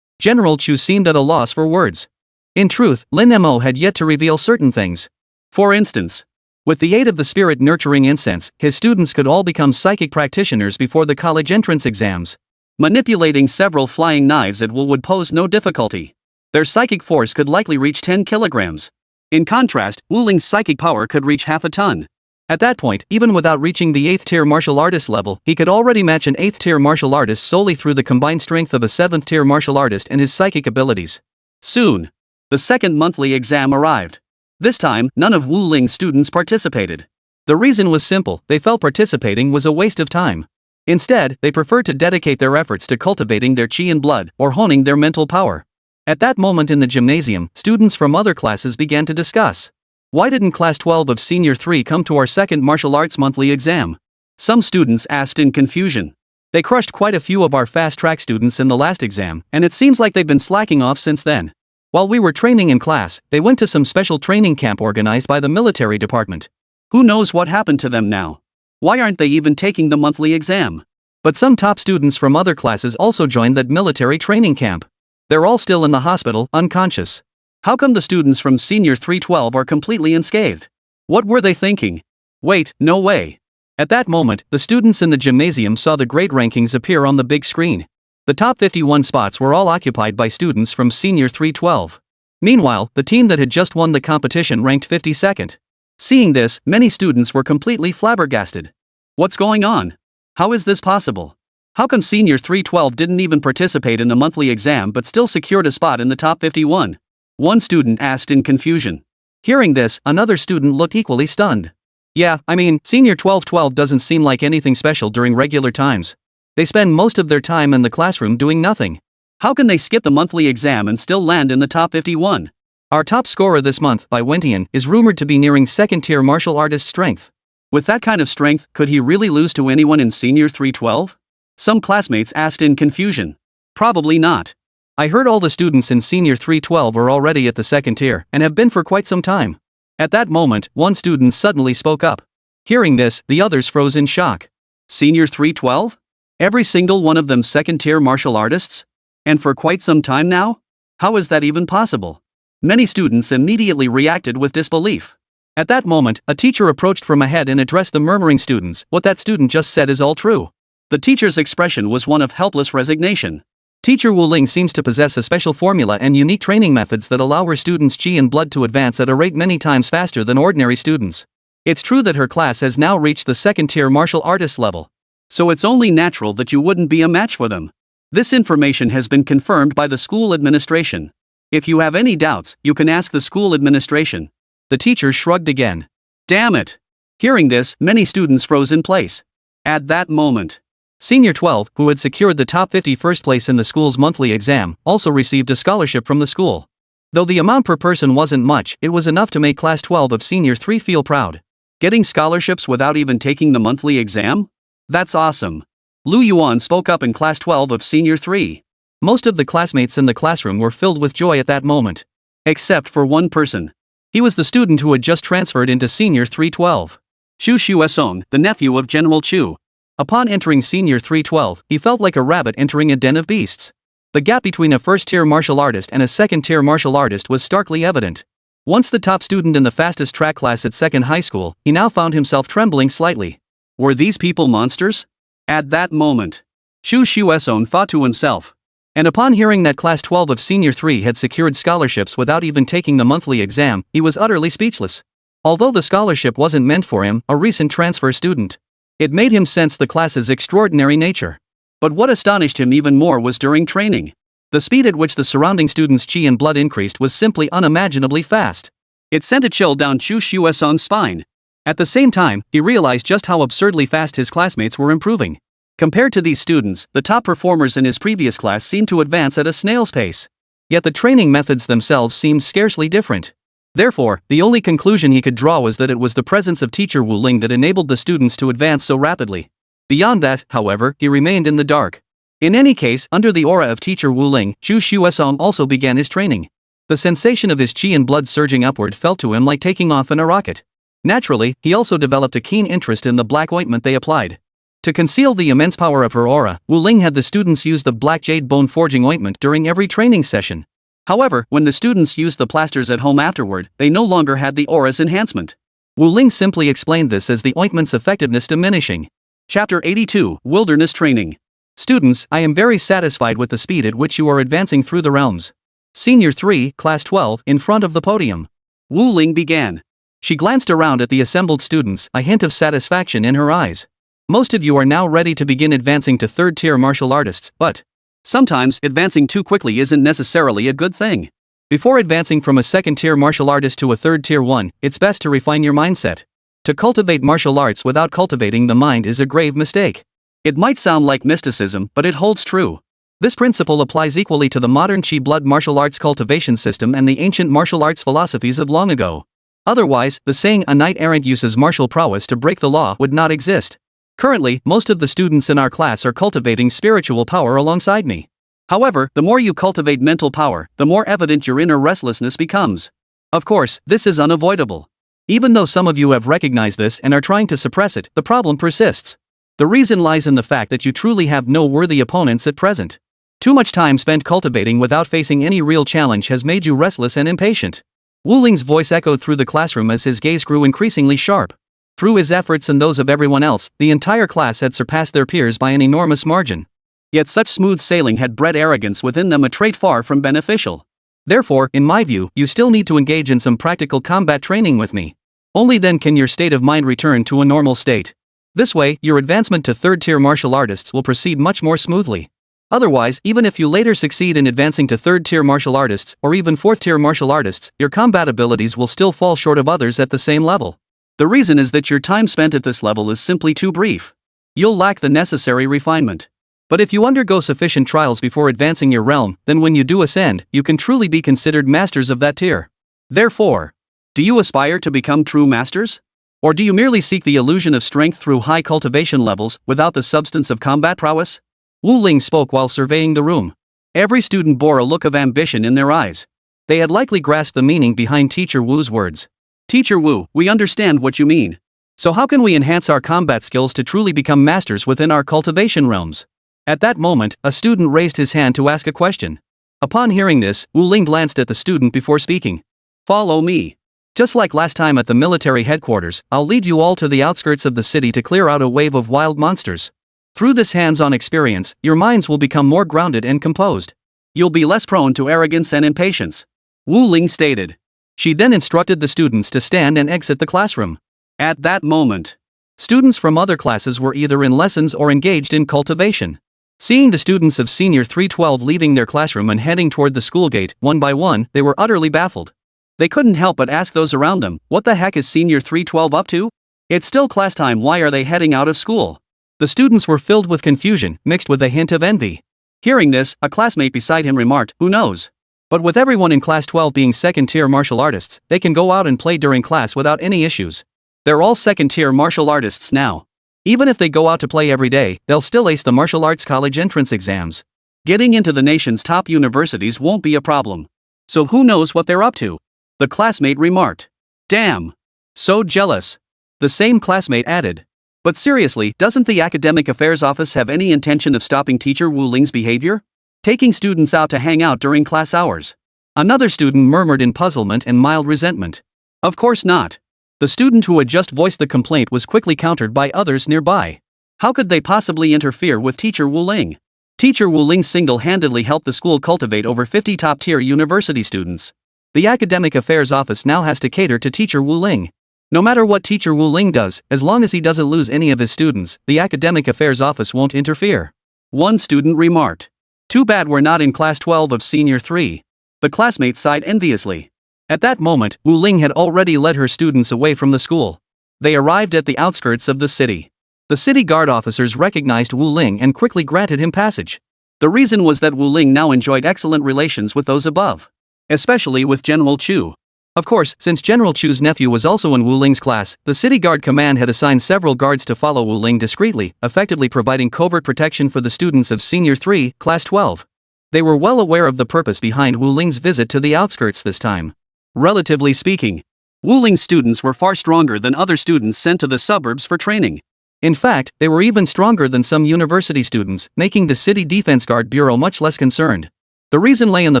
General Chu seemed at a loss for words. In truth, Lin Mo had yet to reveal certain things. For instance, with the aid of the spirit-nurturing incense, his students could all become psychic practitioners before the college entrance exams. Manipulating several flying knives at will would pose no difficulty. Their psychic force could likely reach 10 kilograms. In contrast, Wu Ling's psychic power could reach half a ton. At that point, even without reaching the 8th tier martial artist level, he could already match an 8th tier martial artist solely through the combined strength of a 7th tier martial artist and his psychic abilities. Soon, the second monthly exam arrived. This time, none of Wu Ling's students participated. The reason was simple: they felt participating was a waste of time. Instead, they preferred to dedicate their efforts to cultivating their chi and blood, or honing their mental power. At that moment in the gymnasium, students from other classes began to discuss. Why didn't Class 12 of Senior 3 come to our second martial arts monthly exam? Some students asked in confusion. They crushed quite a few of our fast-track students in the last exam, and it seems like they've been slacking off since then. While we were training in class, they went to some special training camp organized by the military department. Who knows what happened to them now? Why aren't they even taking the monthly exam? But some top students from other classes also joined that military training camp. They're all still in the hospital, unconscious. How come the students from Senior 312 are completely unscathed? What were they thinking? Wait, no way. At that moment, the students in the gymnasium saw the grade rankings appear on the big screen. The top 51 spots were all occupied by students from Senior 312. Meanwhile, the team that had just won the competition ranked 52nd. Seeing this, many students were completely flabbergasted. What's going on? How is this possible? How come Senior 312 didn't even participate in the monthly exam but still secured a spot in the top 51? One student asked in confusion. Hearing this, another student looked equally stunned. Yeah, Senior 1212 doesn't seem like anything special during regular times. They spend most of their time in the classroom doing nothing. How can they skip the monthly exam and still land in the top 51? Our top scorer this month, by Wentian, is rumored to be nearing second-tier martial artist strength. With that kind of strength, could he really lose to anyone in Senior 312? Some classmates asked in confusion. Probably not. I heard all the students in Senior 312 are already at the second tier, and have been for quite some time. At that moment, one student suddenly spoke up. Hearing this, the others froze in shock. Senior 312? Every single one of them second-tier martial artists? And for quite some time now? How is that even possible? Many students immediately reacted with disbelief. At that moment, a teacher approached from ahead and addressed the murmuring students. What that student just said is all true. The teacher's expression was one of helpless resignation. Teacher Wu Ling seems to possess a special formula and unique training methods that allow her students' chi and blood to advance at a rate many times faster than ordinary students. It's true that her class has now reached the second-tier martial artist level. So it's only natural that you wouldn't be a match for them. This information has been confirmed by the school administration. If you have any doubts, you can ask the school administration. The teacher shrugged again. Damn it! Hearing this, many students froze in place. At that moment, Senior 12, who had secured the top 50 first place in the school's monthly exam, also received a scholarship from the school. Though the amount per person wasn't much, it was enough to make Class 12 of Senior 3 feel proud. Getting scholarships without even taking the monthly exam? That's awesome. Lu Yuan spoke up in Class 12 of Senior 3. Most of the classmates in the classroom were filled with joy at that moment. Except for one person. He was the student who had just transferred into Senior 312. Xu Xuesong, the nephew of General Chu. Upon entering Senior 312, he felt like a rabbit entering a den of beasts. The gap between a first-tier martial artist and a second-tier martial artist was starkly evident. Once the top student in the fastest track class at second high school, he now found himself trembling slightly. Were these people monsters? At that moment, Xu Xuesong thought to himself. And upon hearing that Class 12 of Senior 3 had secured scholarships without even taking the monthly exam, he was utterly speechless. Although the scholarship wasn't meant for him, a recent transfer student, it made him sense the class's extraordinary nature. But what astonished him even more was during training. The speed at which the surrounding students' chi and blood increased was simply unimaginably fast. It sent a chill down Xu Xuesong's spine. At the same time, he realized just how absurdly fast his classmates were improving. Compared to these students, the top performers in his previous class seemed to advance at a snail's pace. Yet the training methods themselves seemed scarcely different. Therefore, the only conclusion he could draw was that it was the presence of teacher Wu Ling that enabled the students to advance so rapidly. Beyond that, however, he remained in the dark. In any case, under the aura of teacher Wu Ling, Xu Xuesong also began his training. The sensation of his chi and blood surging upward felt to him like taking off in a rocket. Naturally, he also developed a keen interest in the black ointment they applied. To conceal the immense power of her aura, Wu Ling had the students use the black jade bone forging ointment during every training session. However, when the students used the plasters at home afterward, they no longer had the aura's enhancement. Wu Ling simply explained this as the ointment's effectiveness diminishing. Chapter 82, Wilderness Training. Students, I am very satisfied with the speed at which you are advancing through the realms. Senior 3, Class 12, in front of the podium. Wu Ling began. She glanced around at the assembled students, a hint of satisfaction in her eyes. Most of you are now ready to begin advancing to third-tier martial artists, but sometimes advancing too quickly isn't necessarily a good thing. Before advancing from a second-tier martial artist to a third-tier one, it's best to refine your mindset. To cultivate martial arts without cultivating the mind is a grave mistake. It might sound like mysticism, but it holds true. This principle applies equally to the modern Qi blood martial arts cultivation system and the ancient martial arts philosophies of long ago. Otherwise, the saying "a knight-errant uses martial prowess to break the law" would not exist. Currently, most of the students in our class are cultivating spiritual power alongside me. However, the more you cultivate mental power, the more evident your inner restlessness becomes. Of course, this is unavoidable. Even though some of you have recognized this and are trying to suppress it, the problem persists. The reason lies in the fact that you truly have no worthy opponents at present. Too much time spent cultivating without facing any real challenge has made you restless and impatient. Wu Ling's voice echoed through the classroom as his gaze grew increasingly sharp. Through his efforts and those of everyone else, the entire class had surpassed their peers by an enormous margin. Yet such smooth sailing had bred arrogance within them, a trait far from beneficial. Therefore, in my view, you still need to engage in some practical combat training with me. Only then can your state of mind return to a normal state. This way, your advancement to third-tier martial artists will proceed much more smoothly. Otherwise, even if you later succeed in advancing to third-tier martial artists, or even fourth-tier martial artists, your combat abilities will still fall short of others at the same level. The reason is that your time spent at this level is simply too brief. You'll lack the necessary refinement. But if you undergo sufficient trials before advancing your realm, then when you do ascend, you can truly be considered masters of that tier. Therefore, do you aspire to become true masters? Or do you merely seek the illusion of strength through high cultivation levels, without the substance of combat prowess? Wu Ling spoke while surveying the room. Every student bore a look of ambition in their eyes. They had likely grasped the meaning behind Teacher Wu's words. Teacher Wu, we understand what you mean. So how can we enhance our combat skills to truly become masters within our cultivation realms? At that moment, a student raised his hand to ask a question. Upon hearing this, Wu Ling glanced at the student before speaking. Follow me. Just like last time at the military headquarters, I'll lead you all to the outskirts of the city to clear out a wave of wild monsters. Through this hands-on experience, your minds will become more grounded and composed. You'll be less prone to arrogance and impatience. Wu Ling stated. She then instructed the students to stand and exit the classroom. At that moment, students from other classes were either in lessons or engaged in cultivation. Seeing the students of Senior 312 leaving their classroom and heading toward the school gate, one by one, they were utterly baffled. They couldn't help but ask those around them, what the heck is Senior 312 up to? It's still class time, why are they heading out of school? The students were filled with confusion, mixed with a hint of envy. Hearing this, a classmate beside him remarked, who knows? But with everyone in Class 12 being second-tier martial artists, they can go out and play during class without any issues. They're all second-tier martial artists now. Even if they go out to play every day, they'll still ace the martial arts college entrance exams. Getting into the nation's top universities won't be a problem. So who knows what they're up to? The classmate remarked. Damn. So jealous. The same classmate added. But seriously, doesn't the Academic Affairs Office have any intention of stopping Teacher Wu Ling's behavior? Taking students out to hang out during class hours. Another student murmured in puzzlement and mild resentment. Of course not. The student who had just voiced the complaint was quickly countered by others nearby. How could they possibly interfere with Teacher Wu Ling? Teacher Wu Ling single-handedly helped the school cultivate over 50 top-tier university students. The Academic Affairs Office now has to cater to Teacher Wu Ling. No matter what Teacher Wu Ling does, as long as he doesn't lose any of his students, the Academic Affairs Office won't interfere. One student remarked. Too bad we're not in Class 12 of Senior 3. The classmate sighed enviously. At that moment, Wu Ling had already led her students away from the school. They arrived at the outskirts of the city. The city guard officers recognized Wu Ling and quickly granted him passage. The reason was that Wu Ling now enjoyed excellent relations with those above. Especially with General Chu. Of course, since General Chu's nephew was also in Wu Ling's class, the City Guard Command had assigned several guards to follow Wu Ling discreetly, effectively providing covert protection for the students of Senior 3, Class 12. They were well aware of the purpose behind Wu Ling's visit to the outskirts this time. Relatively speaking, Wu Ling's students were far stronger than other students sent to the suburbs for training. In fact, they were even stronger than some university students, making the City Defense Guard Bureau much less concerned. The reason lay in the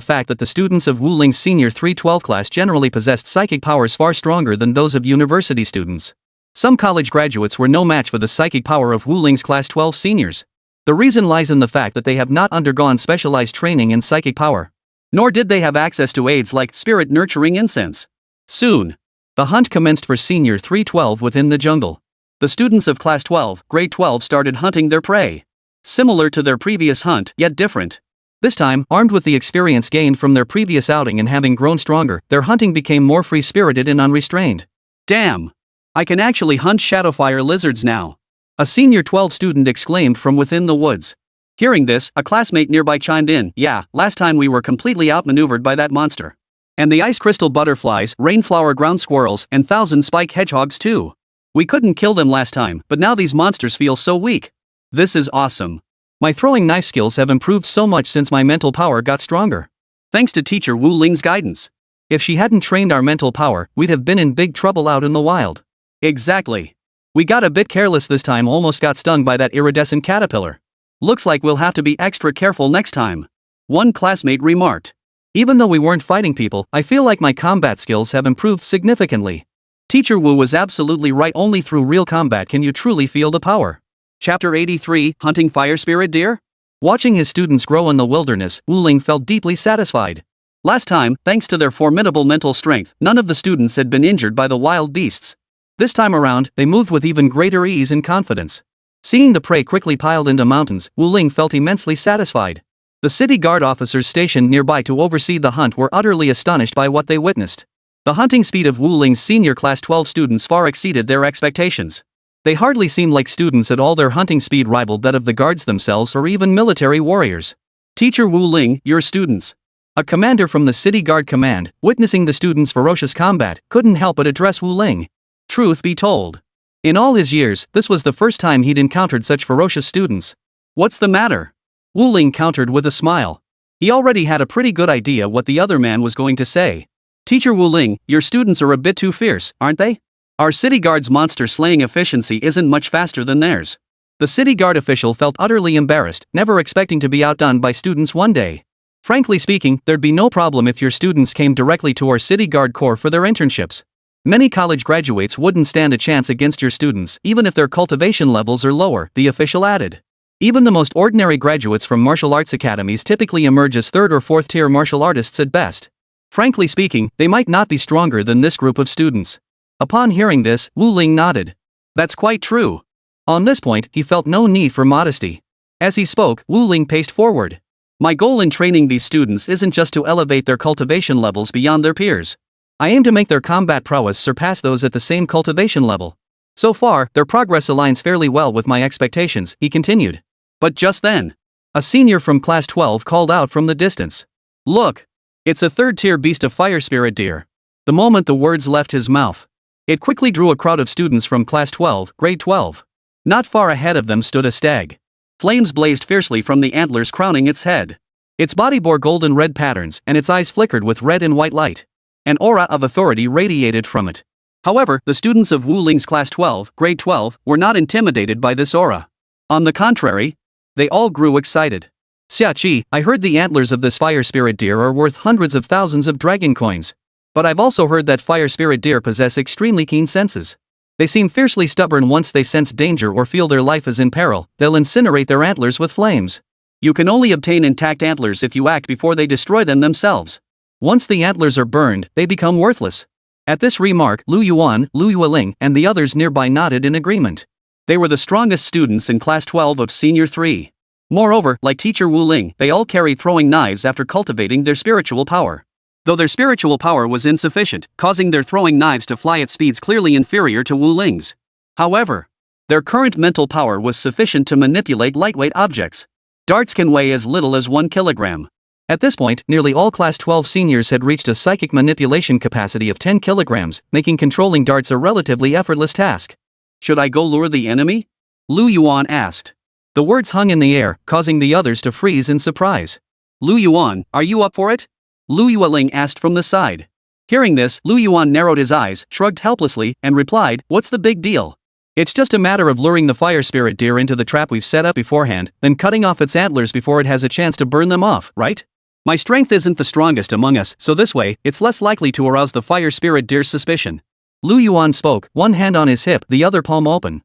fact that the students of Wu Ling's Senior 312 class generally possessed psychic powers far stronger than those of university students. Some college graduates were no match for the psychic power of Wu Ling's Class 12 seniors. The reason lies in the fact that they have not undergone specialized training in psychic power. Nor did they have access to aids like spirit-nurturing incense. Soon, the hunt commenced for Senior 312 within the jungle. The students of Class 12, Grade 12 started hunting their prey. Similar to their previous hunt, yet different. This time, armed with the experience gained from their previous outing and having grown stronger, their hunting became more free-spirited and unrestrained. Damn! I can actually hunt shadowfire lizards now. A Senior 12 student exclaimed from within the woods. Hearing this, a classmate nearby chimed in, yeah, last time we were completely outmaneuvered by that monster. And the ice crystal butterflies, rainflower ground squirrels, and thousand-spike hedgehogs too. We couldn't kill them last time, but now these monsters feel so weak. This is awesome. My throwing knife skills have improved so much since my mental power got stronger. Thanks to teacher Wu Ling's guidance. If she hadn't trained our mental power, we'd have been in big trouble out in the wild. Exactly. We got a bit careless this time, almost got stung by that iridescent caterpillar. Looks like we'll have to be extra careful next time. One classmate remarked. Even though we weren't fighting people, I feel like my combat skills have improved significantly. Teacher Wu was absolutely right, only through real combat can you truly feel the power. Chapter 83, Hunting Fire Spirit Deer? Watching his students grow in the wilderness, Wu Ling felt deeply satisfied. Last time, thanks to their formidable mental strength, none of the students had been injured by the wild beasts. This time around, they moved with even greater ease and confidence. Seeing the prey quickly piled into mountains, Wu Ling felt immensely satisfied. The city guard officers stationed nearby to oversee the hunt were utterly astonished by what they witnessed. The hunting speed of Wu Ling's senior Class 12 students far exceeded their expectations. They hardly seemed like students at all, their hunting speed rivaled that of the guards themselves or even military warriors. Teacher Wu Ling, your students. A commander from the city guard command, witnessing the students' ferocious combat, couldn't help but address Wu Ling. Truth be told, in all his years, this was the first time he'd encountered such ferocious students. What's the matter? Wu Ling countered with a smile. He already had a pretty good idea what the other man was going to say. Teacher Wu Ling, your students are a bit too fierce, aren't they? Our city guard's monster-slaying efficiency isn't much faster than theirs. The city guard official felt utterly embarrassed, never expecting to be outdone by students one day. Frankly speaking, there'd be no problem if your students came directly to our city guard corps for their internships. Many college graduates wouldn't stand a chance against your students, even if their cultivation levels are lower, the official added. Even the most ordinary graduates from martial arts academies typically emerge as third or fourth tier martial artists at best. Frankly speaking, they might not be stronger than this group of students. Upon hearing this, Wu Ling nodded. That's quite true. On this point, he felt no need for modesty. As he spoke, Wu Ling paced forward. My goal in training these students isn't just to elevate their cultivation levels beyond their peers. I aim to make their combat prowess surpass those at the same cultivation level. So far, their progress aligns fairly well with my expectations, he continued. But just then, a senior from Class 12 called out from the distance. Look! It's a third-tier beast of fire spirit deer. The moment the words left his mouth, it quickly drew a crowd of students from Class 12, Grade 12. Not far ahead of them stood a stag. Flames blazed fiercely from the antlers crowning its head. Its body bore golden red patterns, and its eyes flickered with red and white light. An aura of authority radiated from it. However, the students of Wu Ling's Class 12, Grade 12, were not intimidated by this aura. On the contrary, they all grew excited. Xiachi, I heard the antlers of this fire spirit deer are worth hundreds of thousands of dragon coins. But I've also heard that fire spirit deer possess extremely keen senses. They seem fiercely stubborn. Once they sense danger or feel their life is in peril, they'll incinerate their antlers with flames. You can only obtain intact antlers if you act before they destroy them themselves. Once the antlers are burned, they become worthless. At this remark, Lu Yuan, Lu Yueling, and the others nearby nodded in agreement. They were the strongest students in Class 12 of Senior 3. Moreover, like Teacher Wu Ling, they all carried throwing knives after cultivating their spiritual power. Though their spiritual power was insufficient, causing their throwing knives to fly at speeds clearly inferior to Wu Ling's. However, their current mental power was sufficient to manipulate lightweight objects. Darts can weigh as little as 1 kilogram. At this point, nearly all Class 12 seniors had reached a psychic manipulation capacity of 10 kilograms, making controlling darts a relatively effortless task. Should I go lure the enemy? Lu Yuan asked. The words hung in the air, causing the others to freeze in surprise. Lu Yuan, are you up for it? Lu Yueling asked from the side. Hearing this, Lu Yuan narrowed his eyes, shrugged helplessly, and replied, what's the big deal? It's just a matter of luring the fire spirit deer into the trap we've set up beforehand, then cutting off its antlers before it has a chance to burn them off, right? My strength isn't the strongest among us, so this way, it's less likely to arouse the fire spirit deer's suspicion. Lu Yuan spoke, one hand on his hip, the other palm open.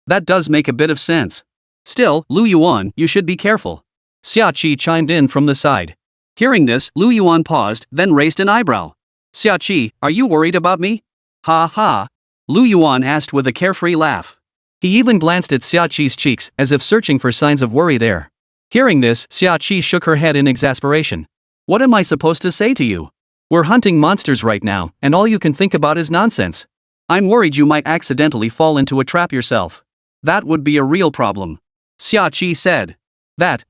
That does make a bit of sense. Still, Lu Yuan, you should be careful. Xia Qi chimed in from the side. Hearing this, Lu Yuan paused, then raised an eyebrow. Xia Qi, are you worried about me? Ha ha. Lu Yuan asked with a carefree laugh. He even glanced at Xia Qi's cheeks, as if searching for signs of worry there. Hearing this, Xia Qi shook her head in exasperation. What am I supposed to say to you? We're hunting monsters right now, and all you can think about is nonsense. I'm worried you might accidentally fall into a trap yourself. That would be a real problem. Xia Qi said.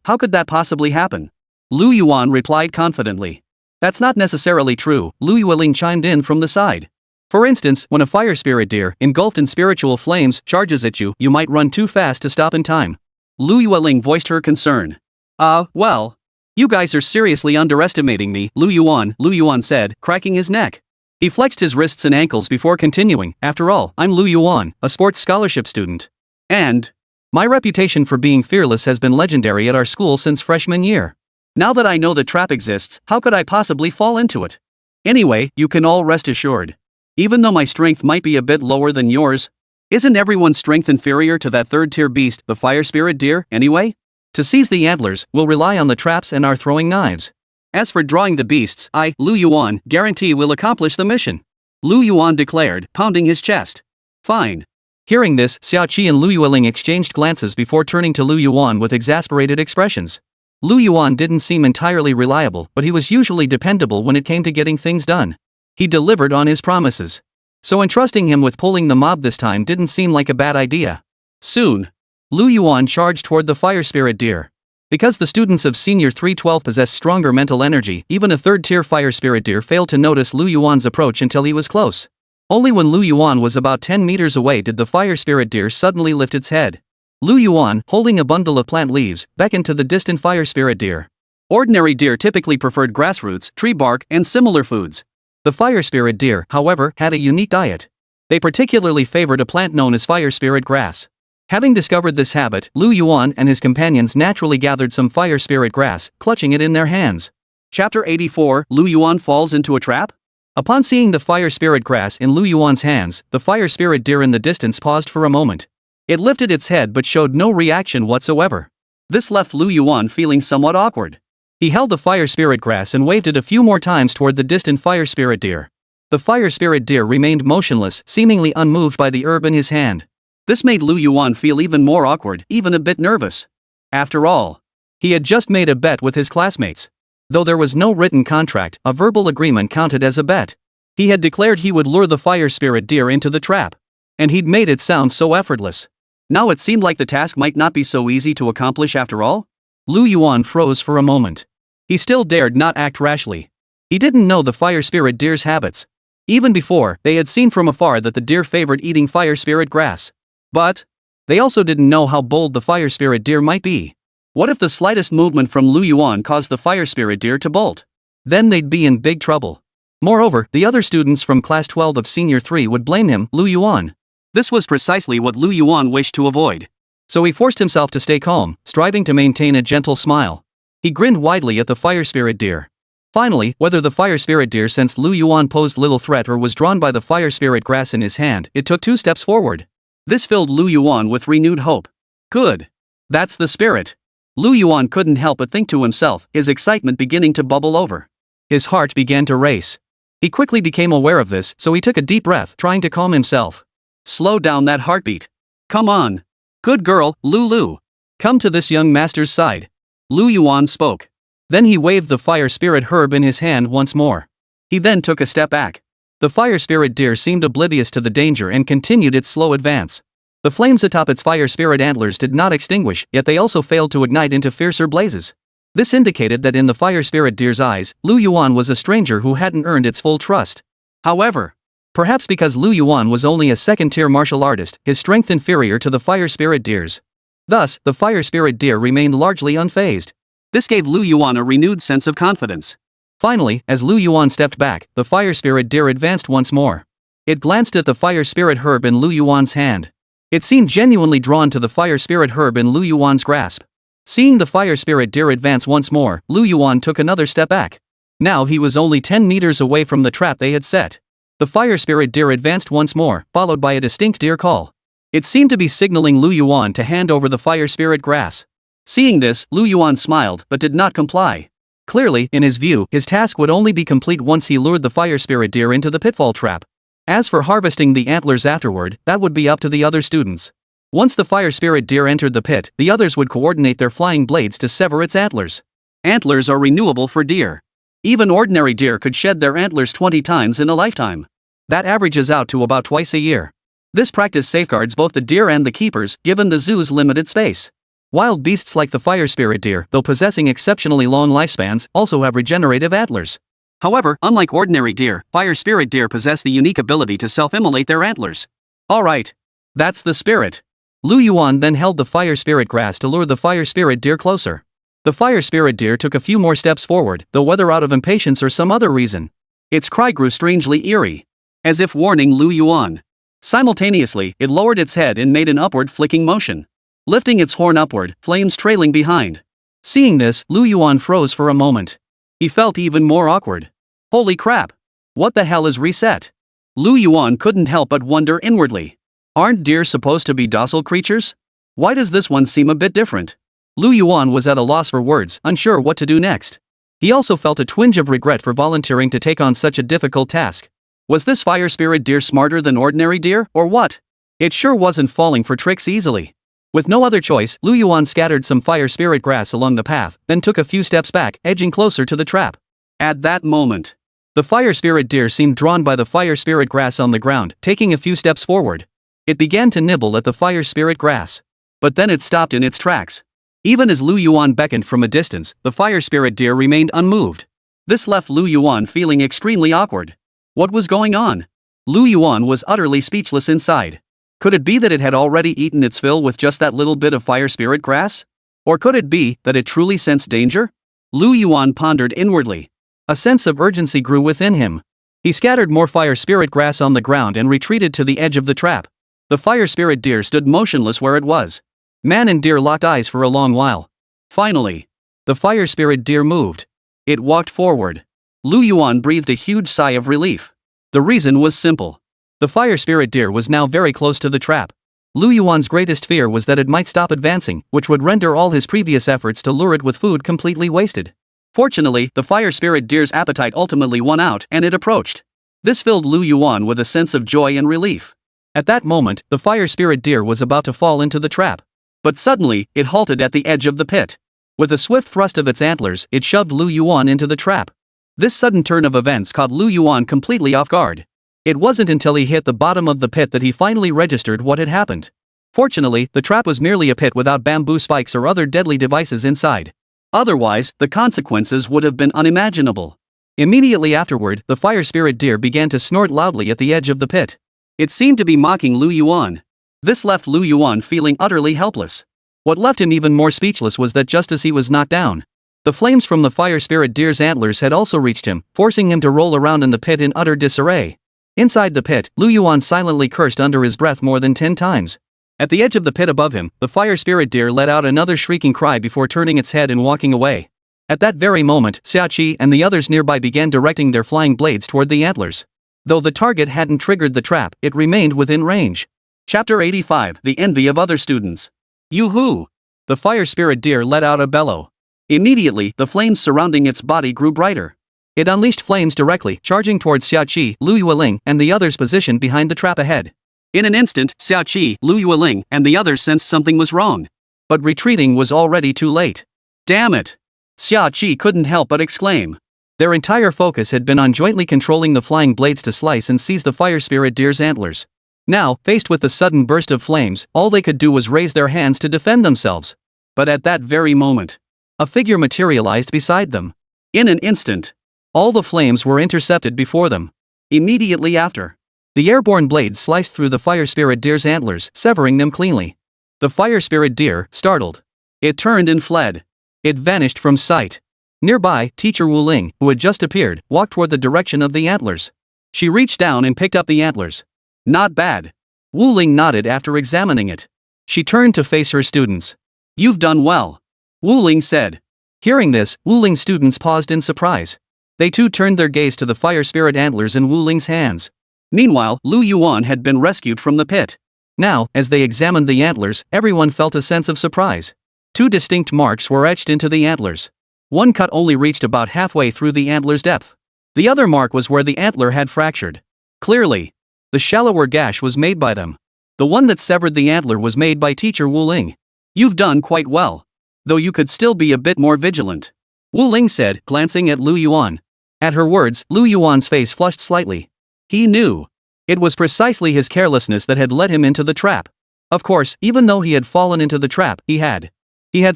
How could that possibly happen? Lu Yuan replied confidently. That's not necessarily true, Lu Yueling chimed in from the side. For instance, when a fire spirit deer, engulfed in spiritual flames, charges at you, you might run too fast to stop in time. Lu Yueling voiced her concern. Well. You guys are seriously underestimating me, Lu Yuan said, cracking his neck. He flexed his wrists and ankles before continuing. After all, I'm Lu Yuan, a sports scholarship student. And my reputation for being fearless has been legendary at our school since freshman year. Now that I know the trap exists, how could I possibly fall into it? Anyway, you can all rest assured. Even though my strength might be a bit lower than yours, isn't everyone's strength inferior to that third-tier beast, the fire spirit deer, anyway? To seize the antlers, we'll rely on the traps and our throwing knives. As for drawing the beasts, I, Lu Yuan, guarantee we'll accomplish the mission. Lu Yuan declared, pounding his chest. Fine. Hearing this, Xia Qi and Lu Yueling exchanged glances before turning to Lu Yuan with exasperated expressions. Lu Yuan didn't seem entirely reliable, but he was usually dependable when it came to getting things done. He delivered on his promises. So entrusting him with pulling the mob this time didn't seem like a bad idea. Soon, Lu Yuan charged toward the fire spirit deer. Because the students of Senior 312 possess stronger mental energy, even a third-tier fire spirit deer failed to notice Lu Yuan's approach until he was close. Only when Lu Yuan was about 10 meters away did the fire spirit deer suddenly lift its head. Lu Yuan, holding a bundle of plant leaves, beckoned to the distant fire spirit deer. Ordinary deer typically preferred grass roots, tree bark, and similar foods. The fire spirit deer, however, had a unique diet. They particularly favored a plant known as fire spirit grass. Having discovered this habit, Lu Yuan and his companions naturally gathered some fire spirit grass, clutching it in their hands. Chapter 84, Lu Yuan falls into a trap? Upon seeing the fire spirit grass in Lu Yuan's hands, the fire spirit deer in the distance paused for a moment. It lifted its head but showed no reaction whatsoever. This left Lu Yuan feeling somewhat awkward. He held the fire spirit grass and waved it a few more times toward the distant fire spirit deer. The fire spirit deer remained motionless, seemingly unmoved by the herb in his hand. This made Lu Yuan feel even more awkward, even a bit nervous. After all, he had just made a bet with his classmates. Though there was no written contract, a verbal agreement counted as a bet. He had declared he would lure the fire spirit deer into the trap. And he'd made it sound so effortless. Now it seemed like the task might not be so easy to accomplish after all. Lu Yuan froze for a moment. He still dared not act rashly. He didn't know the fire spirit deer's habits. Even before, they had seen from afar that the deer favored eating fire spirit grass. But they also didn't know how bold the fire spirit deer might be. What if the slightest movement from Lu Yuan caused the fire spirit deer to bolt? Then they'd be in big trouble. Moreover, the other students from class 12 of Senior 3 would blame him, Lu Yuan. This was precisely what Lu Yuan wished to avoid. So he forced himself to stay calm, striving to maintain a gentle smile. He grinned widely at the fire spirit deer. Finally, whether the fire spirit deer sensed Lu Yuan posed little threat or was drawn by the fire spirit grass in his hand, it took 2 steps forward. This filled Lu Yuan with renewed hope. Good. That's the spirit. Lu Yuan couldn't help but think to himself, his excitement beginning to bubble over. His heart began to race. He quickly became aware of this, so he took a deep breath, trying to calm himself. Slow down that heartbeat. Come on. Good girl, Lu. Come to this young master's side. Lu Yuan spoke. Then he waved the fire spirit herb in his hand once more. He then took a step back. The fire spirit deer seemed oblivious to the danger and continued its slow advance. The flames atop its fire spirit antlers did not extinguish, yet they also failed to ignite into fiercer blazes. This indicated that in the fire spirit deer's eyes, Lu Yuan was a stranger who hadn't earned its full trust. However, perhaps because Lu Yuan was only a second-tier martial artist, his strength inferior to the fire spirit deer's. Thus, the fire spirit deer remained largely unfazed. This gave Lu Yuan a renewed sense of confidence. Finally, as Lu Yuan stepped back, the fire spirit deer advanced once more. It glanced at the fire spirit herb in Lu Yuan's hand. It seemed genuinely drawn to the fire spirit herb in Lu Yuan's grasp. Seeing the fire spirit deer advance once more, Lu Yuan took another step back. Now he was only 10 meters away from the trap they had set. The fire spirit deer advanced once more, followed by a distinct deer call. It seemed to be signaling Lu Yuan to hand over the fire spirit grass. Seeing this, Lu Yuan smiled but did not comply. Clearly, in his view, his task would only be complete once he lured the fire spirit deer into the pitfall trap. As for harvesting the antlers afterward, that would be up to the other students. Once the fire spirit deer entered the pit, the others would coordinate their flying blades to sever its antlers. Antlers are renewable for deer. Even ordinary deer could shed their antlers 20 times in a lifetime. That averages out to about twice a year. This practice safeguards both the deer and the keepers, given the zoo's limited space. Wild beasts like the fire spirit deer, though possessing exceptionally long lifespans, also have regenerative antlers. However, unlike ordinary deer, fire spirit deer possess the unique ability to self-immolate their antlers. Alright. That's the spirit. Lu Yuan then held the fire spirit grass to lure the fire spirit deer closer. The fire spirit deer took a few more steps forward, though whether out of impatience or some other reason. Its cry grew strangely eerie, as if warning Lu Yuan. Simultaneously, it lowered its head and made an upward flicking motion, lifting its horn upward, flames trailing behind. Seeing this, Lu Yuan froze for a moment. He felt even more awkward. Holy crap! What the hell is reset? Lu Yuan couldn't help but wonder inwardly. Aren't deer supposed to be docile creatures? Why does this one seem a bit different? Lu Yuan was at a loss for words, unsure what to do next. He also felt a twinge of regret for volunteering to take on such a difficult task. Was this fire spirit deer smarter than ordinary deer, or what? It sure wasn't falling for tricks easily. With no other choice, Lu Yuan scattered some fire spirit grass along the path, then took a few steps back, edging closer to the trap. At that moment, the fire spirit deer seemed drawn by the fire spirit grass on the ground, taking a few steps forward. It began to nibble at the fire spirit grass. But then it stopped in its tracks. Even as Lu Yuan beckoned from a distance, the fire spirit deer remained unmoved. This left Lu Yuan feeling extremely awkward. What was going on? Lu Yuan was utterly speechless inside. Could it be that it had already eaten its fill with just that little bit of fire spirit grass? Or could it be that it truly sensed danger? Lu Yuan pondered inwardly. A sense of urgency grew within him. He scattered more fire spirit grass on the ground and retreated to the edge of the trap. The fire spirit deer stood motionless where it was. Man and deer locked eyes for a long while. Finally, the fire spirit deer moved. It walked forward. Lu Yuan breathed a huge sigh of relief. The reason was simple. The fire spirit deer was now very close to the trap. Lu Yuan's greatest fear was that it might stop advancing, which would render all his previous efforts to lure it with food completely wasted. Fortunately, the fire spirit deer's appetite ultimately won out and it approached. This filled Lu Yuan with a sense of joy and relief. At that moment, the fire spirit deer was about to fall into the trap. But suddenly, it halted at the edge of the pit. With a swift thrust of its antlers, it shoved Lu Yuan into the trap. This sudden turn of events caught Lu Yuan completely off guard. It wasn't until he hit the bottom of the pit that he finally registered what had happened. Fortunately, the trap was merely a pit without bamboo spikes or other deadly devices inside. Otherwise, the consequences would have been unimaginable. Immediately afterward, the fire spirit deer began to snort loudly at the edge of the pit. It seemed to be mocking Lu Yuan. This left Lu Yuan feeling utterly helpless. What left him even more speechless was that just as he was knocked down, the flames from the fire spirit deer's antlers had also reached him, forcing him to roll around in the pit in utter disarray. Inside the pit, Lu Yuan silently cursed under his breath more than 10 times. At the edge of the pit above him, the fire spirit deer let out another shrieking cry before turning its head and walking away. At that very moment, Xiaoqi and the others nearby began directing their flying blades toward the antlers. Though the target hadn't triggered the trap, it remained within range. Chapter 85, The Envy of Other Students. Yoo-hoo! The fire spirit deer let out a bellow. Immediately, the flames surrounding its body grew brighter. It unleashed flames directly, charging towards Xiaoqi, Lu Yueling, and the others positioned behind the trap ahead. In an instant, Xiaoqi, Lu Yueling, and the others sensed something was wrong. But retreating was already too late. Damn it! Xiaoqi couldn't help but exclaim. Their entire focus had been on jointly controlling the flying blades to slice and seize the fire spirit deer's antlers. Now, faced with the sudden burst of flames, all they could do was raise their hands to defend themselves. But at that very moment, a figure materialized beside them. In an instant, all the flames were intercepted before them. Immediately after, the airborne blades sliced through the fire spirit deer's antlers, severing them cleanly. The fire spirit deer, startled, it turned and fled. It vanished from sight. Nearby, Teacher Wu Ling, who had just appeared, walked toward the direction of the antlers. She reached down and picked up the antlers. Not bad. Wu Ling nodded after examining it. She turned to face her students. You've done well, Wu Ling said. Hearing this, Wu Ling's students paused in surprise. They too turned their gaze to the fire spirit antlers in Wu Ling's hands. Meanwhile, Lu Yuan had been rescued from the pit. Now, as they examined the antlers, everyone felt a sense of surprise. Two distinct marks were etched into the antlers. One cut only reached about halfway through the antler's depth. The other mark was where the antler had fractured. Clearly, the shallower gash was made by them. The one that severed the antler was made by teacher Wu Ling. You've done quite well. Though you could still be a bit more vigilant, Wu Ling said, glancing at Lu Yuan. At her words, Lu Yuan's face flushed slightly. He knew. It was precisely his carelessness that had led him into the trap. Of course, even though he had fallen into the trap, he had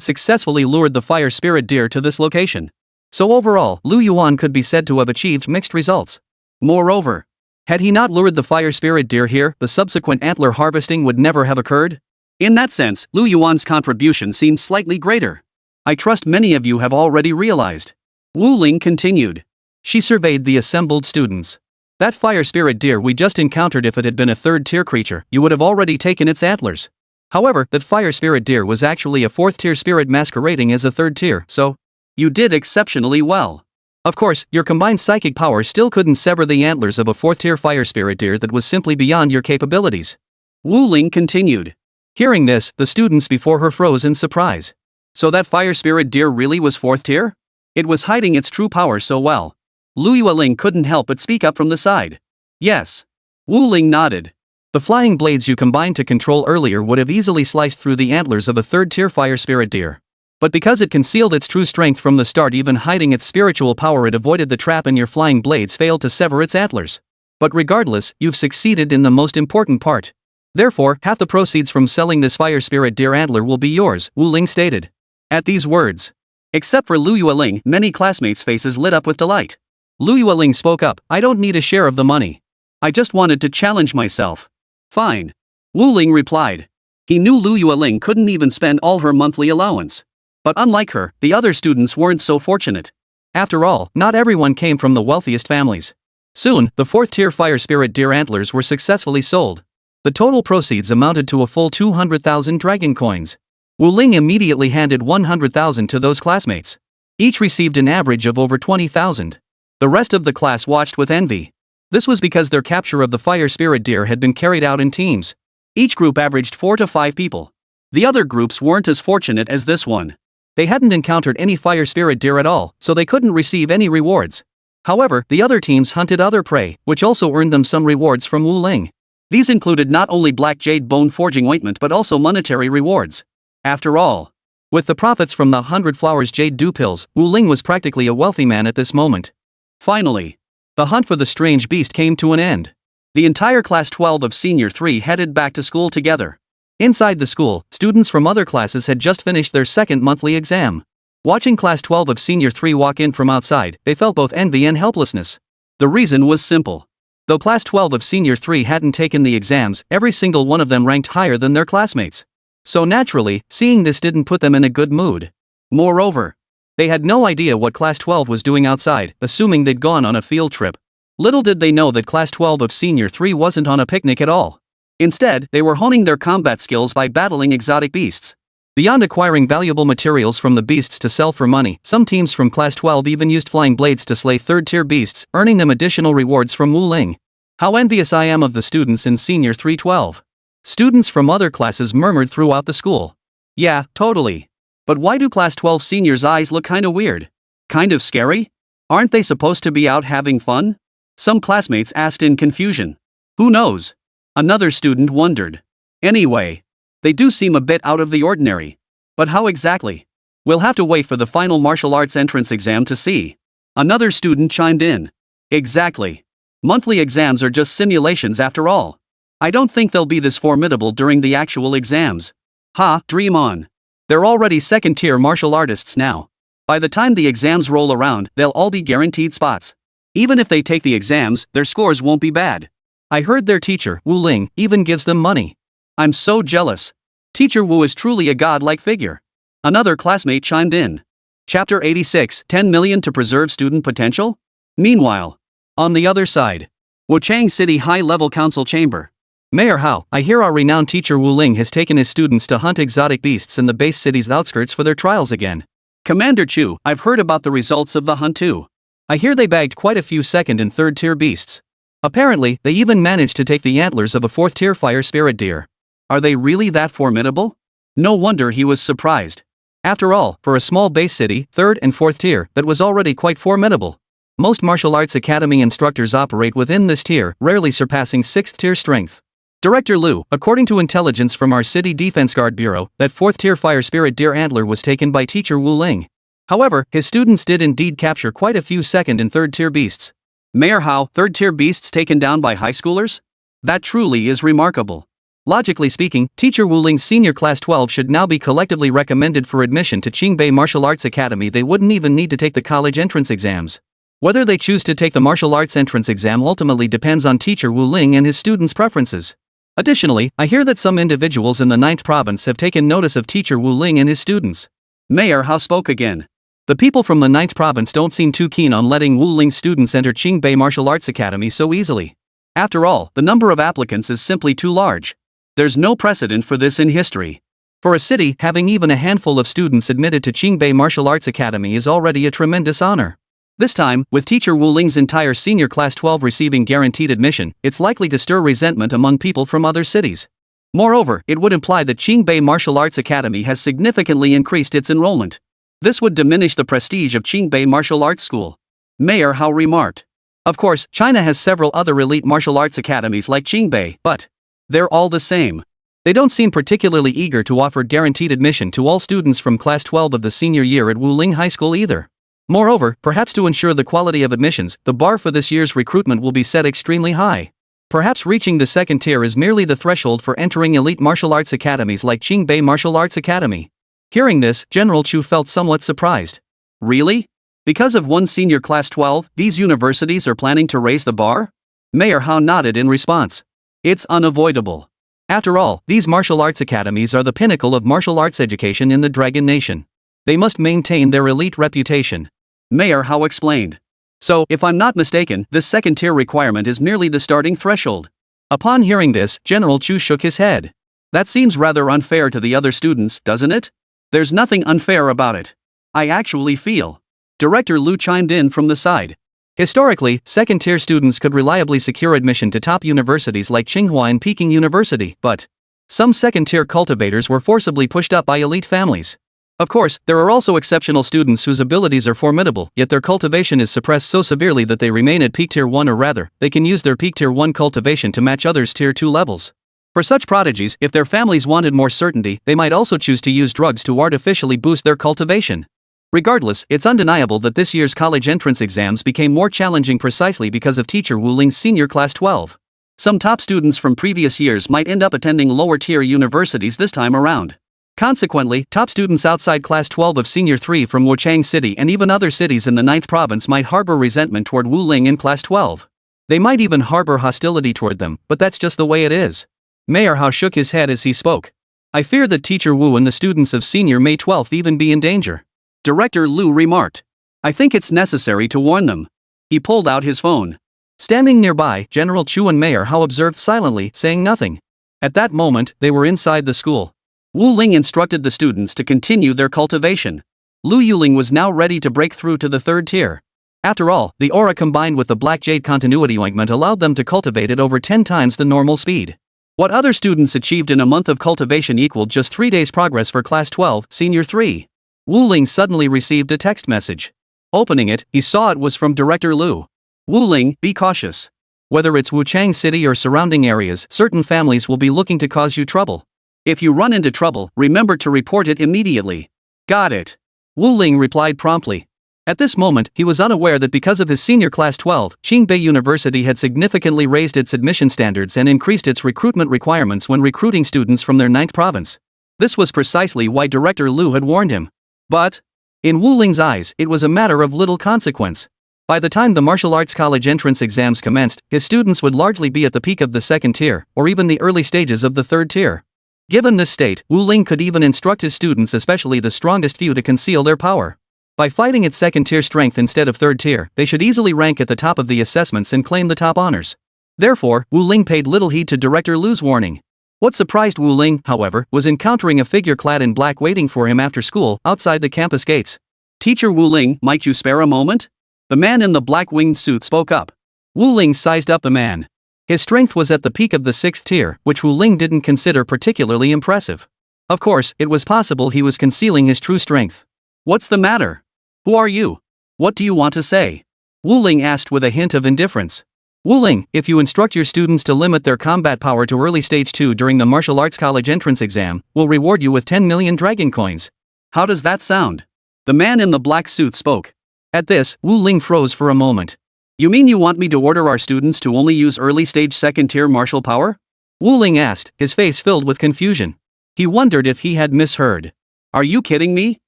successfully lured the fire spirit deer to this location. So overall, Lu Yuan could be said to have achieved mixed results. Moreover, had he not lured the fire spirit deer here, the subsequent antler harvesting would never have occurred. In that sense, Lu Yuan's contribution seemed slightly greater. I trust many of you have already realized. Wu Ling continued. She surveyed the assembled students. That fire spirit deer we just encountered, if it had been a third-tier creature, you would have already taken its antlers. However, that fire spirit deer was actually a fourth-tier spirit masquerading as a third tier, so you did exceptionally well. Of course, your combined psychic power still couldn't sever the antlers of a fourth-tier fire spirit deer that was simply beyond your capabilities. Wu Ling continued. Hearing this, the students before her froze in surprise. So that fire spirit deer really was fourth tier? It was hiding its true power so well. Lu Yueling couldn't help but speak up from the side. Yes. Wu Ling nodded. The flying blades you combined to control earlier would have easily sliced through the antlers of a third-tier fire spirit deer. But because it concealed its true strength from the start, even hiding its spiritual power, it avoided the trap and your flying blades failed to sever its antlers. But regardless, you've succeeded in the most important part. Therefore, half the proceeds from selling this fire spirit deer antler will be yours, Wu Ling stated. At these words, except for Lu Yueling, many classmates' faces lit up with delight. Lu Yueling spoke up, I don't need a share of the money. I just wanted to challenge myself. Fine. Wu Ling replied. He knew Lu Yueling couldn't even spend all her monthly allowance. But unlike her, the other students weren't so fortunate. After all, not everyone came from the wealthiest families. Soon, the fourth-tier fire spirit deer antlers were successfully sold. The total proceeds amounted to a full 200,000 dragon coins. Wu Ling immediately handed 100,000 to those classmates. Each received an average of over 20,000. The rest of the class watched with envy. This was because their capture of the fire spirit deer had been carried out in teams. Each group averaged 4 to 5 people. The other groups weren't as fortunate as this one. They hadn't encountered any fire spirit deer at all, so they couldn't receive any rewards. However, the other teams hunted other prey, which also earned them some rewards from Wu Ling. These included not only black jade bone forging ointment but also monetary rewards. After all, with the profits from the 100 flowers jade dew pills, Wu Ling was practically a wealthy man at this moment. Finally, the hunt for the strange beast came to an end. The entire class 12 of senior 3 headed back to school together. Inside the school, students from other classes had just finished their second monthly exam. Watching class 12 of senior 3 walk in from outside, they felt both envy and helplessness. The reason was simple. Though class 12 of senior 3 hadn't taken the exams, every single one of them ranked higher than their classmates. So naturally, seeing this didn't put them in a good mood. Moreover, they had no idea what class 12 was doing outside, assuming they'd gone on a field trip. Little did they know that class 12 of senior 3 wasn't on a picnic at all. Instead, they were honing their combat skills by battling exotic beasts. Beyond acquiring valuable materials from the beasts to sell for money, some teams from class 12 even used flying blades to slay third-tier beasts, earning them additional rewards from Wu Ling. How envious I am of the students in senior 312. Students from other classes murmured throughout the school. Yeah, totally. But why do class 12 seniors' eyes look kinda weird? Kind of scary? Aren't they supposed to be out having fun? Some classmates asked in confusion. Who knows? Another student wondered. Anyway, they do seem a bit out of the ordinary. But how exactly? We'll have to wait for the final martial arts entrance exam to see. Another student chimed in. Exactly. Monthly exams are just simulations after all. I don't think they'll be this formidable during the actual exams. Ha, dream on. They're already second-tier martial artists now. By the time the exams roll around, they'll all be guaranteed spots. Even if they take the exams, their scores won't be bad. I heard their teacher, Wu Ling, even gives them money. I'm so jealous. Teacher Wu is truly a godlike figure. Another classmate chimed in. Chapter 86, 10 million to preserve student potential? Meanwhile, on the other side, Wuchang City High-Level Council Chamber. Mayor Hao, I hear our renowned teacher Wu Ling has taken his students to hunt exotic beasts in the base city's outskirts for their trials again. Commander Chu, I've heard about the results of the hunt too. I hear they bagged quite a few second and third-tier beasts. Apparently, they even managed to take the antlers of a fourth-tier fire spirit deer. Are they really that formidable? No wonder he was surprised. After all, for a small base city, 3rd and 4th tier, that was already quite formidable. Most martial arts academy instructors operate within this tier, rarely surpassing 6th tier strength. Director Liu, according to intelligence from our City Defense Guard Bureau, that 4th tier fire spirit Deer Antler was taken by teacher Wu Ling. However, his students did indeed capture quite a few 2nd and 3rd tier beasts. Mayor How, 3rd tier beasts taken down by high schoolers? That truly is remarkable. Logically speaking, teacher Wu Ling's senior class 12 should now be collectively recommended for admission to Qingbei Martial Arts Academy. They wouldn't even need to take the college entrance exams. Whether they choose to take the martial arts entrance exam ultimately depends on teacher Wu Ling and his students' preferences. Additionally, I hear that some individuals in the 9th province have taken notice of teacher Wu Ling and his students. Mayor Hao spoke again. The people from the 9th province don't seem too keen on letting Wu Ling's students enter Qingbei Martial Arts Academy so easily. After all, the number of applicants is simply too large. There's no precedent for this in history. For a city, having even a handful of students admitted to Qingbei Martial Arts Academy is already a tremendous honor. This time, with teacher Wu Ling's entire senior class 12 receiving guaranteed admission, it's likely to stir resentment among people from other cities. Moreover, it would imply that Qingbei Martial Arts Academy has significantly increased its enrollment. This would diminish the prestige of Qingbei Martial Arts School. Mayor Hao remarked. Of course, China has several other elite martial arts academies like Qingbei, but they're all the same. They don't seem particularly eager to offer guaranteed admission to all students from class 12 of the senior year at Wuling High School either. Moreover, perhaps to ensure the quality of admissions, the bar for this year's recruitment will be set extremely high. Perhaps reaching the 2nd tier is merely the threshold for entering elite martial arts academies like Qingbei Martial Arts Academy. Hearing this, General Chu felt somewhat surprised. Really? Because of one senior class 12, these universities are planning to raise the bar? Mayor Hao nodded in response. It's unavoidable. After all, these martial arts academies are the pinnacle of martial arts education in the Dragon Nation. They must maintain their elite reputation. Mayor Hao explained. So, if I'm not mistaken, this 2nd tier requirement is merely the starting threshold. Upon hearing this, General Chu shook his head. That seems rather unfair to the other students, doesn't it? There's nothing unfair about it. I actually feel. Director Liu chimed in from the side. Historically, 2nd tier students could reliably secure admission to top universities like Tsinghua and Peking University, but some 2nd tier cultivators were forcibly pushed up by elite families. Of course, there are also exceptional students whose abilities are formidable, yet their cultivation is suppressed so severely that they remain at peak tier 1, or rather, they can use their peak tier 1 cultivation to match others' tier 2 levels. For such prodigies, if their families wanted more certainty, they might also choose to use drugs to artificially boost their cultivation. Regardless, it's undeniable that this year's college entrance exams became more challenging precisely because of teacher Wu Ling's senior class 12. Some top students from previous years might end up attending lower tier universities this time around. Consequently, top students outside class 12 of senior 3 from Wuchang City and even other cities in the 9th province might harbor resentment toward Wu Ling in class 12. They might even harbor hostility toward them, but that's just the way it is. Mayor Hao shook his head as he spoke. I fear that teacher Wu and the students of senior May 12th even be in danger. Director Liu remarked. I think it's necessary to warn them. He pulled out his phone. Standing nearby, General Chu and Mayor Hao observed silently, saying nothing. At that moment, they were inside the school. Wu Ling instructed the students to continue their cultivation. Lu Yuling was now ready to break through to the 3rd tier. After all, the aura combined with the Black Jade continuity ointment allowed them to cultivate at over 10 times the normal speed. What other students achieved in a month of cultivation equaled just 3 days' progress for class 12, senior 3. Wu Ling suddenly received a text message. Opening it, he saw it was from Director Liu. Wu Ling, be cautious. Whether it's Wuchang City or surrounding areas, certain families will be looking to cause you trouble. If you run into trouble, remember to report it immediately. Got it. Wu Ling replied promptly. At this moment, he was unaware that because of his senior class 12, Qingbei University had significantly raised its admission standards and increased its recruitment requirements when recruiting students from their 9th province. This was precisely why Director Liu had warned him. But, in Wu Ling's eyes, it was a matter of little consequence. By the time the martial arts college entrance exams commenced, his students would largely be at the peak of the 2nd tier, or even the early stages of the 3rd tier. Given this state, Wu Ling could even instruct his students, especially the strongest few, to conceal their power. By fighting at 2nd tier strength instead of 3rd tier, they should easily rank at the top of the assessments and claim the top honors. Therefore, Wu Ling paid little heed to Director Liu's warning. What surprised Wu Ling, however, was encountering a figure clad in black waiting for him after school, outside the campus gates. Teacher Wu Ling, might you spare a moment? The man in the black winged suit spoke up. Wu Ling sized up the man. His strength was at the peak of the 6th tier, which Wu Ling didn't consider particularly impressive. Of course, it was possible he was concealing his true strength. What's the matter? Who are you? What do you want to say? Wu Ling asked with a hint of indifference. Wu Ling, if you instruct your students to limit their combat power to early stage 2 during the martial arts college entrance exam, we'll reward you with 10 million dragon coins. How does that sound? The man in the black suit spoke. At this, Wu Ling froze for a moment. You mean you want me to order our students to only use early stage 2nd tier martial power? Wu Ling asked, his face filled with confusion. He wondered if he had misheard. Are you kidding me?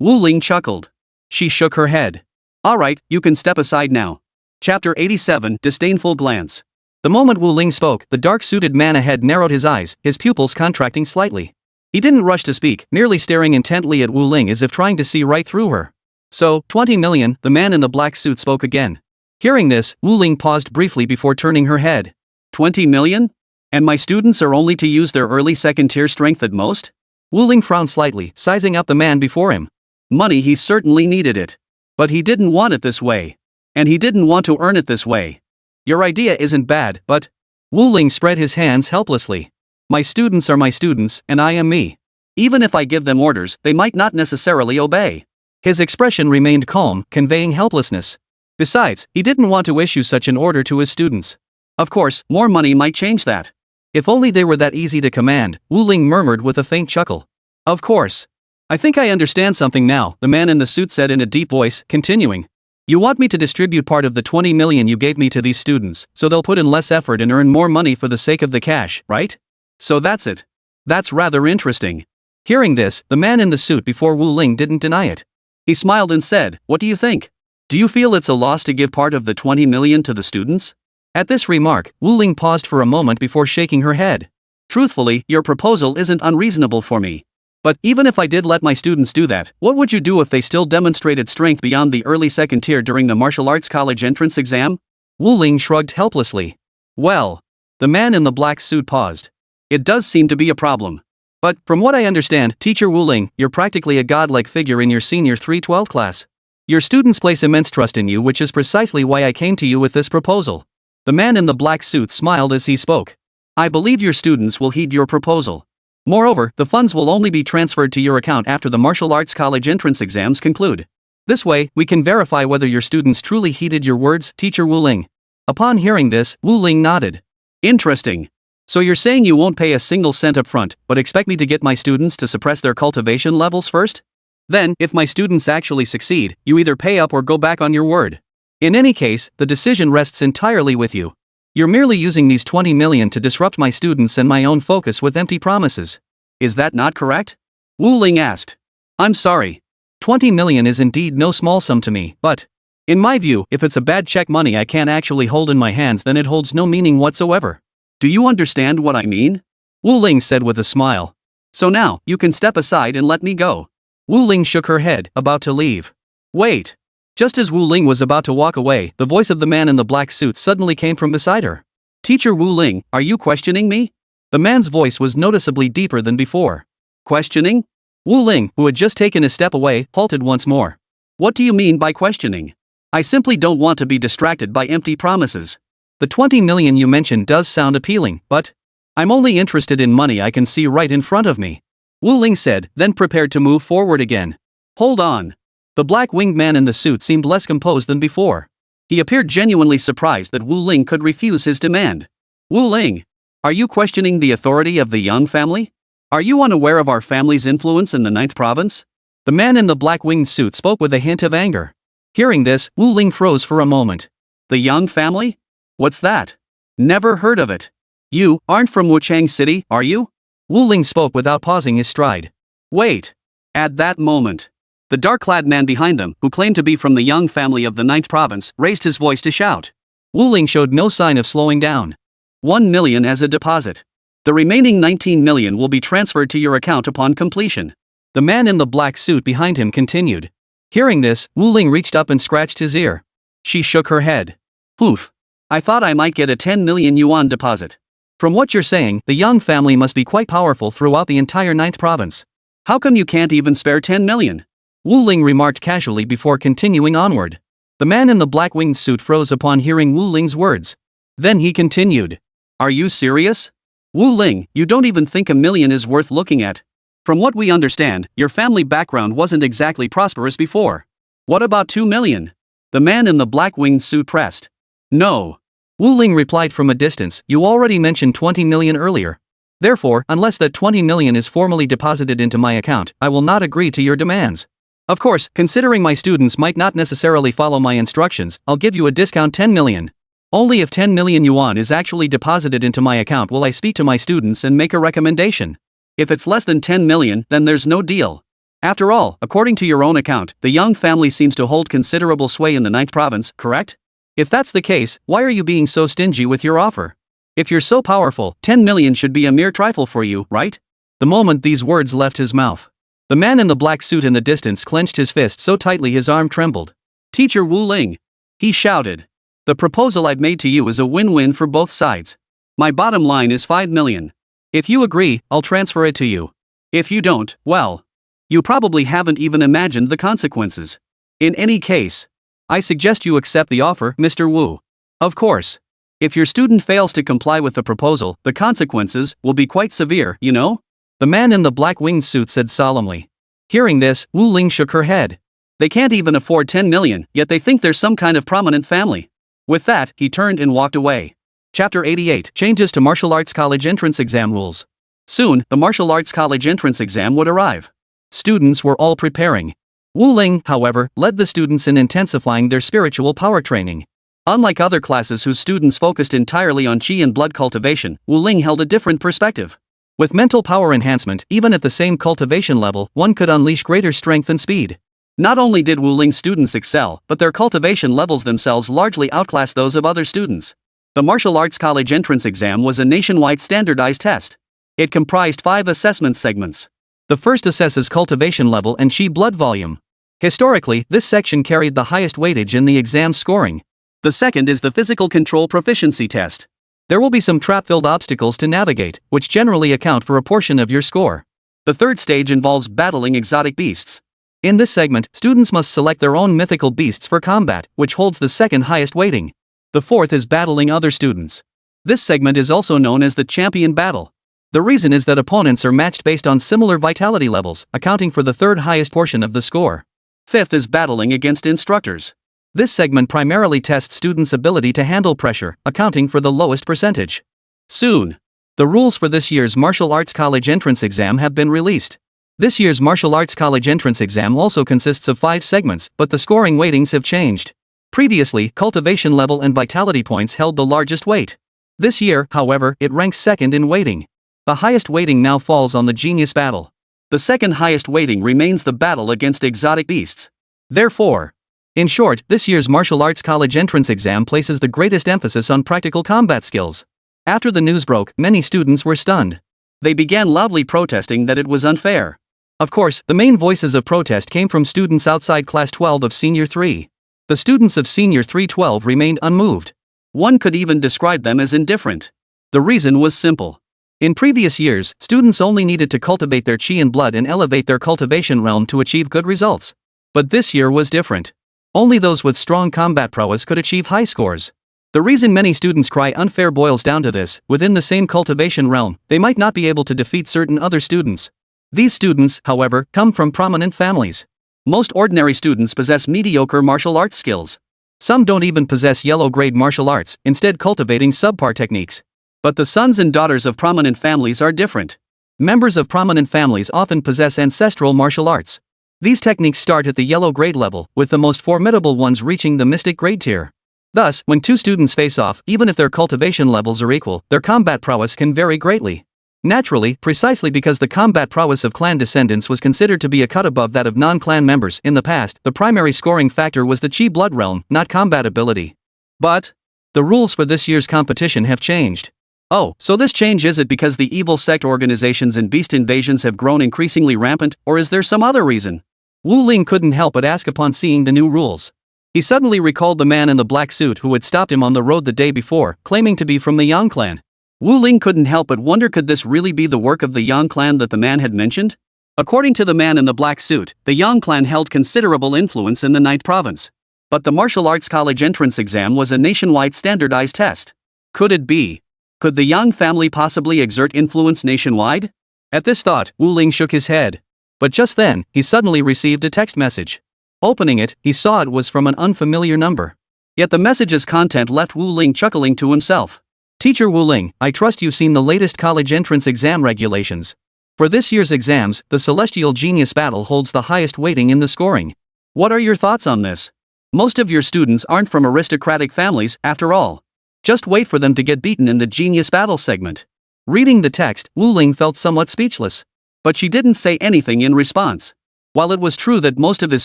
Wu Ling chuckled. She shook her head. Alright, you can step aside now. Chapter 87, Disdainful Glance. The moment Wu Ling spoke, the dark-suited man ahead narrowed his eyes, his pupils contracting slightly. He didn't rush to speak, merely staring intently at Wu Ling as if trying to see right through her. So, 20 million, the man in the black suit spoke again. Hearing this, Wu Ling paused briefly before turning her head. 20 million? And my students are only to use their early 2nd tier strength at most? Wu Ling frowned slightly, sizing up the man before him. Money, he certainly needed it. But he didn't want it this way. And he didn't want to earn it this way. Your idea isn't bad, but... Wu Ling spread his hands helplessly. My students are my students, and I am me. Even if I give them orders, they might not necessarily obey. His expression remained calm, conveying helplessness. Besides, he didn't want to issue such an order to his students. Of course, more money might change that. If only they were that easy to command, Wu Ling murmured with a faint chuckle. Of course. I think I understand something now, the man in the suit said in a deep voice, continuing. You want me to distribute part of the 20 million you gave me to these students, so they'll put in less effort and earn more money for the sake of the cash, right? So that's it. That's rather interesting. Hearing this, the man in the suit before Wu Ling didn't deny it. He smiled and said, what do you think? Do you feel it's a loss to give part of the 20 million to the students? At this remark, Wu Ling paused for a moment before shaking her head. Truthfully, your proposal isn't unreasonable for me. But even if I did let my students do that, what would you do if they still demonstrated strength beyond the early 2nd tier during the martial arts college entrance exam? Wu Ling shrugged helplessly. Well, the man in the black suit paused. It does seem to be a problem. But, from what I understand, Teacher Wu Ling, you're practically a godlike figure in your senior 312 class. Your students place immense trust in you, which is precisely why I came to you with this proposal. The man in the black suit smiled as he spoke. I believe your students will heed your proposal. Moreover, the funds will only be transferred to your account after the martial arts college entrance exams conclude. This way, we can verify whether your students truly heeded your words, Teacher Wu Ling. Upon hearing this, Wu Ling nodded. Interesting. So you're saying you won't pay a single cent up front, but expect me to get my students to suppress their cultivation levels first? Then, if my students actually succeed, you either pay up or go back on your word. In any case, the decision rests entirely with you. You're merely using these 20 million to disrupt my students and my own focus with empty promises. Is that not correct? Wu Ling asked. I'm sorry. 20 million is indeed no small sum to me, but... in my view, if it's a bad check money I can't actually hold in my hands, then it holds no meaning whatsoever. Do you understand what I mean? Wu Ling said with a smile. So now, you can step aside and let me go. Wu Ling shook her head, about to leave. Wait. Just as Wu Ling was about to walk away, the voice of the man in the black suit suddenly came from beside her. Teacher Wu Ling, are you questioning me? The man's voice was noticeably deeper than before. Questioning? Wu Ling, who had just taken a step away, halted once more. What do you mean by questioning? I simply don't want to be distracted by empty promises. The 20 million you mentioned does sound appealing, but... I'm only interested in money I can see right in front of me. Wu Ling said, then prepared to move forward again. Hold on. The black-winged man in the suit seemed less composed than before. He appeared genuinely surprised that Wu Ling could refuse his demand. Wu Ling, are you questioning the authority of the Yang family? Are you unaware of our family's influence in the 9th province? The man in the black-winged suit spoke with a hint of anger. Hearing this, Wu Ling froze for a moment. The Yang family? What's that? Never heard of it. You aren't from Wuchang City, are you? Wu Ling spoke without pausing his stride. Wait. At that moment, the dark-clad man behind them, who claimed to be from the Yang family of the 9th province, raised his voice to shout. Wu Ling showed no sign of slowing down. 1 million as a deposit. The remaining 19 million will be transferred to your account upon completion. The man in the black suit behind him continued. Hearing this, Wu Ling reached up and scratched his ear. She shook her head. Poof. I thought I might get a 10 million yuan deposit. From what you're saying, the Yang family must be quite powerful throughout the entire 9th province. How come you can't even spare 10 million? Wu Ling remarked casually before continuing onward. The man in the black-winged suit froze upon hearing Wu Ling's words. Then he continued. Are you serious? Wu Ling, you don't even think 1 million is worth looking at. From what we understand, your family background wasn't exactly prosperous before. What about 2 million? The man in the black winged suit pressed. No. Wu Ling replied from a distance, you already mentioned 20 million earlier. Therefore, unless that 20 million is formally deposited into my account, I will not agree to your demands. Of course, considering my students might not necessarily follow my instructions, I'll give you a discount 10 million. Only if 10 million yuan is actually deposited into my account will I speak to my students and make a recommendation. If it's less than 10 million, then there's no deal. After all, according to your own account, the Yang family seems to hold considerable sway in the 9th province, correct? If that's the case, why are you being so stingy with your offer? If you're so powerful, 10 million should be a mere trifle for you, right? The moment these words left his mouth, the man in the black suit in the distance clenched his fist so tightly his arm trembled. Teacher Wu Ling, he shouted. The proposal I've made to you is a win-win for both sides. My bottom line is 5 million. If you agree, I'll transfer it to you. If you don't, well, you probably haven't even imagined the consequences. In any case, I suggest you accept the offer, Mr. Wu. Of course. If your student fails to comply with the proposal, the consequences will be quite severe, you know? The man in the black winged suit said solemnly. Hearing this, Wu Ling shook her head. They can't even afford 10 million, yet they think they're some kind of prominent family. With that, he turned and walked away. Chapter 88 Changes to Martial Arts College Entrance Exam Rules. Soon, the Martial Arts College entrance exam would arrive. Students were all preparing. Wu Ling, however, led the students in intensifying their spiritual power training. Unlike other classes whose students focused entirely on qi and blood cultivation, Wu Ling held a different perspective. With mental power enhancement, even at the same cultivation level, one could unleash greater strength and speed. Not only did Wu Ling's students excel, but their cultivation levels themselves largely outclassed those of other students. The Martial Arts College entrance exam was a nationwide standardized test. It comprised 5 assessment segments. The first assesses cultivation level and qi blood volume. Historically, this section carried the highest weightage in the exam scoring. The second is the physical control proficiency test. There will be some trap-filled obstacles to navigate, which generally account for a portion of your score. The third stage involves battling exotic beasts. In this segment, students must select their own mythical beasts for combat, which holds the second highest weighting. The fourth is battling other students. This segment is also known as the champion battle. The reason is that opponents are matched based on similar vitality levels, accounting for the third highest portion of the score. Fifth is battling against instructors. This segment primarily tests students' ability to handle pressure, accounting for the lowest percentage. Soon, the rules for this year's Martial Arts College entrance exam have been released. This year's Martial Arts College entrance exam also consists of 5 segments, but the scoring weightings have changed. Previously, cultivation level and vitality points held the largest weight. This year, however, it ranks second in weighting. The highest weighting now falls on the genius battle. The second highest weighting remains the battle against exotic beasts. Therefore, in short, this year's Martial Arts College entrance exam places the greatest emphasis on practical combat skills. After the news broke, many students were stunned. They began loudly protesting that it was unfair. Of course, the main voices of protest came from students outside Class 12 of Senior 3. The students of Senior 312 remained unmoved. One could even describe them as indifferent. The reason was simple. In previous years, students only needed to cultivate their qi and blood and elevate their cultivation realm to achieve good results. But this year was different. Only those with strong combat prowess could achieve high scores. The reason many students cry unfair boils down to this: within the same cultivation realm, they might not be able to defeat certain other students. These students, however, come from prominent families. Most ordinary students possess mediocre martial arts skills. Some don't even possess yellow-grade martial arts, instead cultivating subpar techniques. But the sons and daughters of prominent families are different. Members of prominent families often possess ancestral martial arts. These techniques start at the yellow grade level, with the most formidable ones reaching the mystic grade tier. Thus, when 2 students face off, even if their cultivation levels are equal, their combat prowess can vary greatly. Naturally, precisely because the combat prowess of clan descendants was considered to be a cut above that of non-clan members in the past, the primary scoring factor was the qi blood realm, not combat ability. But the rules for this year's competition have changed. Oh, so this change is it because the evil sect organizations and beast invasions have grown increasingly rampant, or is there some other reason? Wu Ling couldn't help but ask upon seeing the new rules. He suddenly recalled the man in the black suit who had stopped him on the road the day before, claiming to be from the Yang clan. Wu Ling couldn't help but wonder, could this really be the work of the Yang clan that the man had mentioned? According to the man in the black suit, the Yang clan held considerable influence in the 9th province. But the Martial Arts College entrance exam was a nationwide standardized test. Could it be? Could the Yang family possibly exert influence nationwide? At this thought, Wu Ling shook his head. But just then, he suddenly received a text message. Opening it, he saw it was from an unfamiliar number. Yet the message's content left Wu Ling chuckling to himself. Teacher Wu Ling, I trust you've seen the latest college entrance exam regulations. For this year's exams, the Celestial Genius Battle holds the highest weighting in the scoring. What are your thoughts on this? Most of your students aren't from aristocratic families, after all. Just wait for them to get beaten in the Genius Battle segment. Reading the text, Wu Ling felt somewhat speechless. But she didn't say anything in response. While it was true that most of his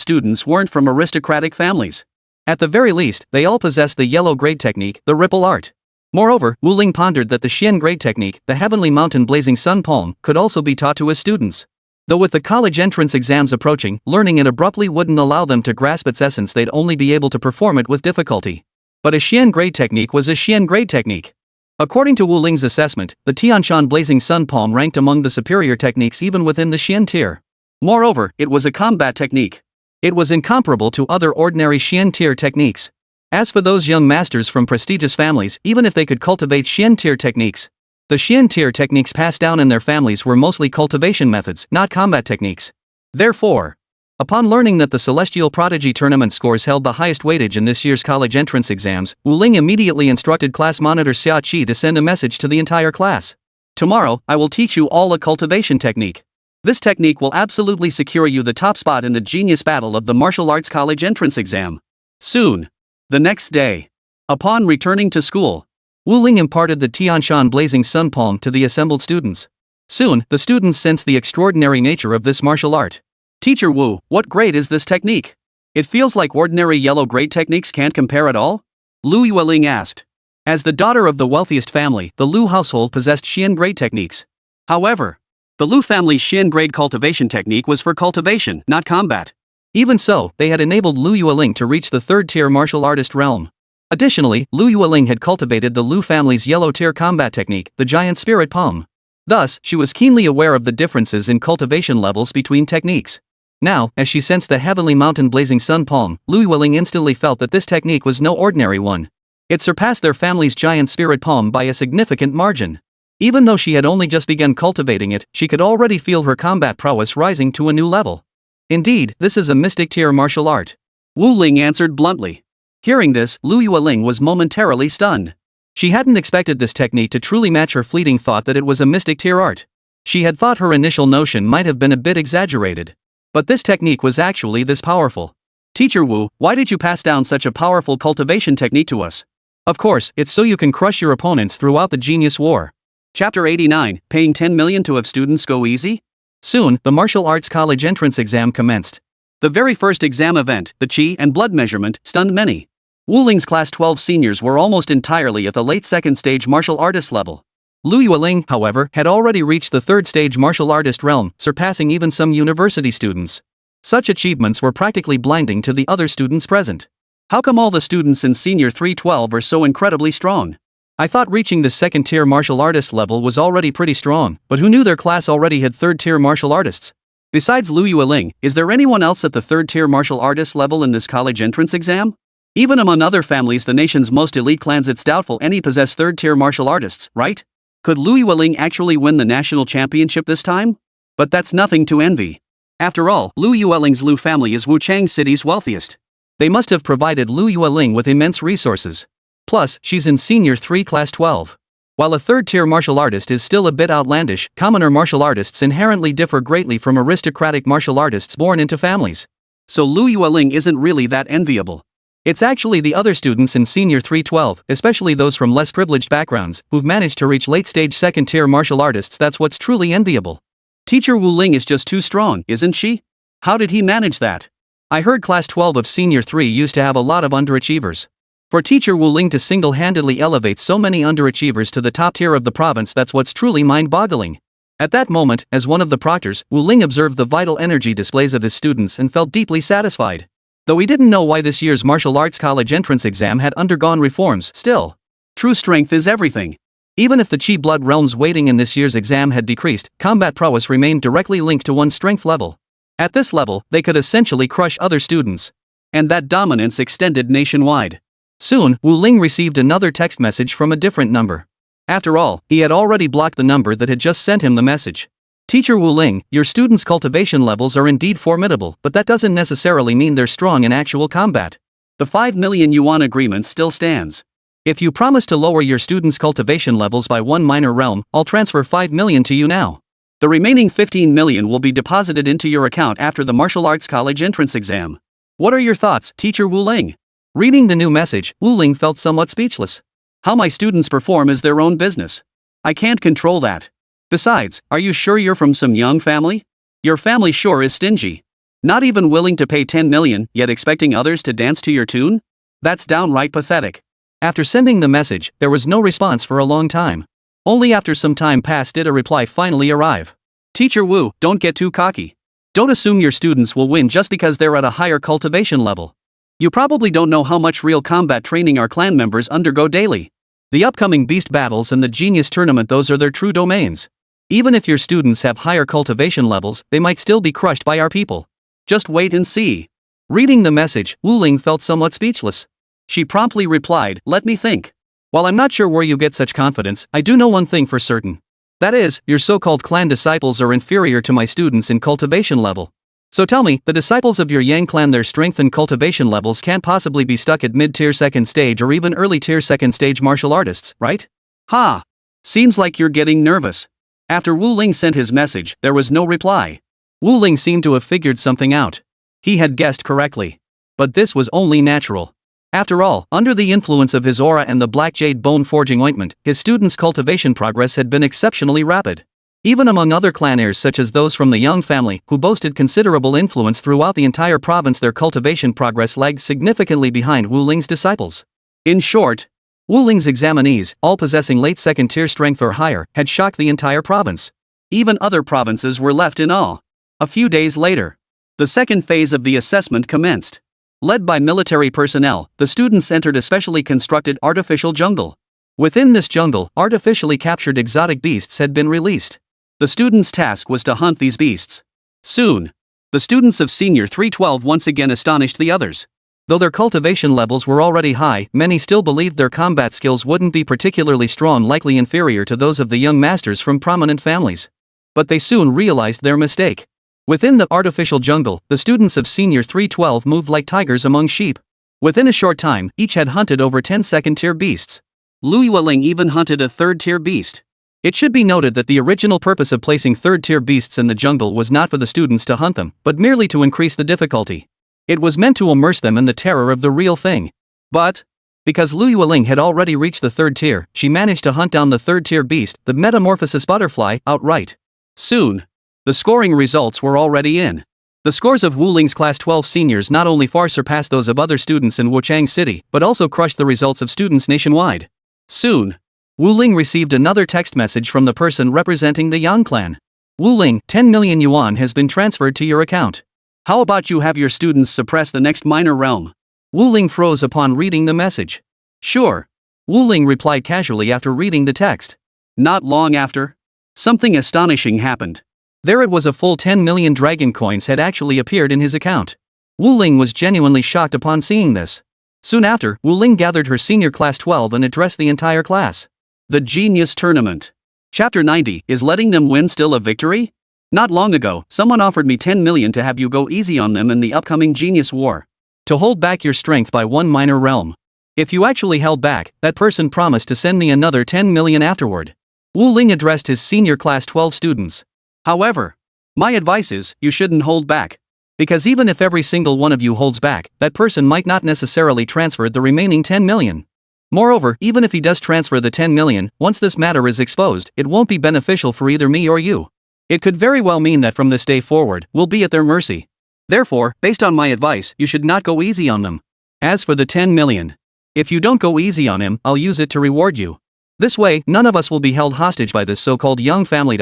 students weren't from aristocratic families, at the very least, they all possessed the yellow grade technique, the ripple art. Moreover, Wu Ling pondered that the Xian grade technique, the heavenly mountain blazing sun palm, could also be taught to his students. Though with the college entrance exams approaching, learning it abruptly wouldn't allow them to grasp its essence, they'd only be able to perform it with difficulty. But a Xian grade technique was a Xian grade technique. According to Wu Ling's assessment, the Tianshan blazing sun palm ranked among the superior techniques even within the Xian tier. Moreover, it was a combat technique. It was incomparable to other ordinary Xian tier techniques. As for those young masters from prestigious families, even if they could cultivate Xian tier techniques, the Xian tier techniques passed down in their families were mostly cultivation methods, not combat techniques. Therefore, upon learning that the Celestial Prodigy Tournament scores held the highest weightage in this year's college entrance exams, Wu Ling immediately instructed class monitor Xia Qi to send a message to the entire class. Tomorrow, I will teach you all a cultivation technique. This technique will absolutely secure you the top spot in the Genius Battle of the Martial Arts College entrance exam. Soon. The next day. Upon returning to school, Wu Ling imparted the Tianshan blazing sun palm to the assembled students. Soon, the students sensed the extraordinary nature of this martial art. Teacher Wu, what grade is this technique? It feels like ordinary yellow grade techniques can't compare at all? Lu Yueling asked. As the daughter of the wealthiest family, the Lu household possessed Xian grade techniques. However, the Lu family's Xian grade cultivation technique was for cultivation, not combat. Even so, they had enabled Lu Yueling to reach the third-tier martial artist realm. Additionally, Lu Yueling had cultivated the Lu family's yellow-tier combat technique, the giant spirit palm. Thus, she was keenly aware of the differences in cultivation levels between techniques. Now, as she sensed the heavenly mountain blazing sun palm, Lu Yueling instantly felt that this technique was no ordinary one. It surpassed their family's giant spirit palm by a significant margin. Even though she had only just begun cultivating it, she could already feel her combat prowess rising to a new level. Indeed, this is a mystic tier martial art. Wu Ling answered bluntly. Hearing this, Lu Yueling was momentarily stunned. She hadn't expected this technique to truly match her fleeting thought that it was a mystic tier art. She had thought her initial notion might have been a bit exaggerated. But this technique was actually this powerful. Teacher Wu, why did you pass down such a powerful cultivation technique to us? Of course, it's so you can crush your opponents throughout the Genius War. Chapter 89, Paying 10 million to have students go easy? Soon, the martial arts college entrance exam commenced. The very first exam event, the Qi and blood measurement, stunned many. Wu Ling's class 12 seniors were almost entirely at the late second stage martial artist level. Lu Yueling, however, had already reached the third stage martial artist realm, surpassing even some university students. Such achievements were practically blinding to the other students present. How come all the students in Senior 312 are so incredibly strong? I thought reaching the second-tier martial artist level was already pretty strong, but who knew their class already had third-tier martial artists? Besides Lu Yueling, is there anyone else at the third-tier martial artist level in this college entrance exam? Even among other families, the nation's most elite clans, it's doubtful any possess third-tier martial artists, right? Could Lu Yueling actually win the national championship this time? But that's nothing to envy. After all, Lu Yueling's Lu family is Wuchang City's wealthiest. They must have provided Lu Yueling with immense resources. Plus, she's in Senior 3 Class 12. While a third-tier martial artist is still a bit outlandish, commoner martial artists inherently differ greatly from aristocratic martial artists born into families. So Lu Yueling isn't really that enviable. It's actually the other students in Senior 312, especially those from less privileged backgrounds, who've managed to reach late-stage second-tier martial artists. That's what's truly enviable. Teacher Wu Ling is just too strong, isn't she? How did he manage that? I heard Class 12 of Senior 3 used to have a lot of underachievers. For Teacher Wu Ling to single-handedly elevate so many underachievers to the top tier of the province, that's what's truly mind-boggling. At that moment, as one of the proctors, Wu Ling observed the vital energy displays of his students and felt deeply satisfied. Though he didn't know why this year's martial arts college entrance exam had undergone reforms, still, true strength is everything. Even if the Qi blood realm's weighting in this year's exam had decreased, combat prowess remained directly linked to one's strength level. At this level, they could essentially crush other students. And that dominance extended nationwide. Soon, Wu Ling received another text message from a different number. After all, he had already blocked the number that had just sent him the message. Teacher Wu Ling, your students' cultivation levels are indeed formidable, but that doesn't necessarily mean they're strong in actual combat. The 5 million yuan agreement still stands. If you promise to lower your students' cultivation levels by one minor realm, I'll transfer 5 million to you now. The remaining 15 million will be deposited into your account after the martial arts college entrance exam. What are your thoughts, Teacher Wu Ling? Reading the new message, Wu Ling felt somewhat speechless. How my students perform is their own business. I can't control that. Besides, are you sure you're from some young family? Your family sure is stingy. Not even willing to pay 10 million, yet expecting others to dance to your tune? That's downright pathetic. After sending the message, there was no response for a long time. Only after some time passed did a reply finally arrive. Teacher Wu, don't get too cocky. Don't assume your students will win just because they're at a higher cultivation level. You probably don't know how much real combat training our clan members undergo daily. The upcoming beast battles and the genius tournament, those are their true domains. Even if your students have higher cultivation levels, they might still be crushed by our people. Just wait and see. Reading the message, Wu Ling felt somewhat speechless. She promptly replied, let me think. While I'm not sure where you get such confidence, I do know one thing for certain. That is, your so-called clan disciples are inferior to my students in cultivation level. So tell me, the disciples of your Yang clan, their strength and cultivation levels can't possibly be stuck at mid-tier second stage or even early-tier second stage martial artists, right? Ha! Seems like you're getting nervous. After Wu Ling sent his message, there was no reply. Wu Ling seemed to have figured something out. He had guessed correctly. But this was only natural. After all, under the influence of his aura and the black jade bone forging ointment, his students' cultivation progress had been exceptionally rapid. Even among other clan heirs such as those from the Young family, who boasted considerable influence throughout the entire province, their cultivation progress lagged significantly behind Wu Ling's disciples. In short, Wu Ling's examinees, all possessing late second tier strength or higher, had shocked the entire province. Even other provinces were left in awe. A few days later, the second phase of the assessment commenced. Led by military personnel, the students entered a specially constructed artificial jungle. Within this jungle, artificially captured exotic beasts had been released. The students' task was to hunt these beasts. Soon, the students of Senior 312 once again astonished the others. Though their cultivation levels were already high, many still believed their combat skills wouldn't be particularly strong, likely inferior to those of the young masters from prominent families. But they soon realized their mistake. Within the artificial jungle, the students of Senior 312 moved like tigers among sheep. Within a short time, each had hunted over 10 second-tier beasts. Lu Yueling even hunted a third-tier beast. It should be noted that the original purpose of placing third-tier beasts in the jungle was not for the students to hunt them, but merely to increase the difficulty. It was meant to immerse them in the terror of the real thing. But, because Lu Yueling had already reached the third tier, she managed to hunt down the third-tier beast, the metamorphosis butterfly, outright. Soon, the scoring results were already in. The scores of Wu Ling's Class 12 seniors not only far surpassed those of other students in Wuchang City, but also crushed the results of students nationwide. Soon, Wu Ling received another text message from the person representing the Yang clan. Wu Ling, 10 million yuan has been transferred to your account. How about you have your students suppress the next minor realm? Wu Ling froze upon reading the message. Sure. Wu Ling replied casually after reading the text. Not long after, something astonishing happened. There it was, a full 10 million dragon coins had actually appeared in his account. Wu Ling was genuinely shocked upon seeing this. Soon after, Wu Ling gathered her senior class 12 and addressed the entire class. The Genius Tournament. Chapter 90, is letting them win still a victory? Not long ago, someone offered me 10 million to have you go easy on them in the upcoming Genius War. To hold back your strength by one minor realm. If you actually held back, that person promised to send me another 10 million afterward. Wu Ling addressed his senior class 12 students. However, my advice is, you shouldn't hold back. Because even if every single one of you holds back, that person might not necessarily transfer the remaining 10 million. Moreover, even if he does transfer the 10 million, once this matter is exposed, it won't be beneficial for either me or you. It could very well mean that from this day forward, we'll be at their mercy. Therefore, based on my advice, you should not go easy on them. As for the 10 million, if you don't go easy on him, I'll use it to reward you. This way, none of us will be held hostage by this so-called young family.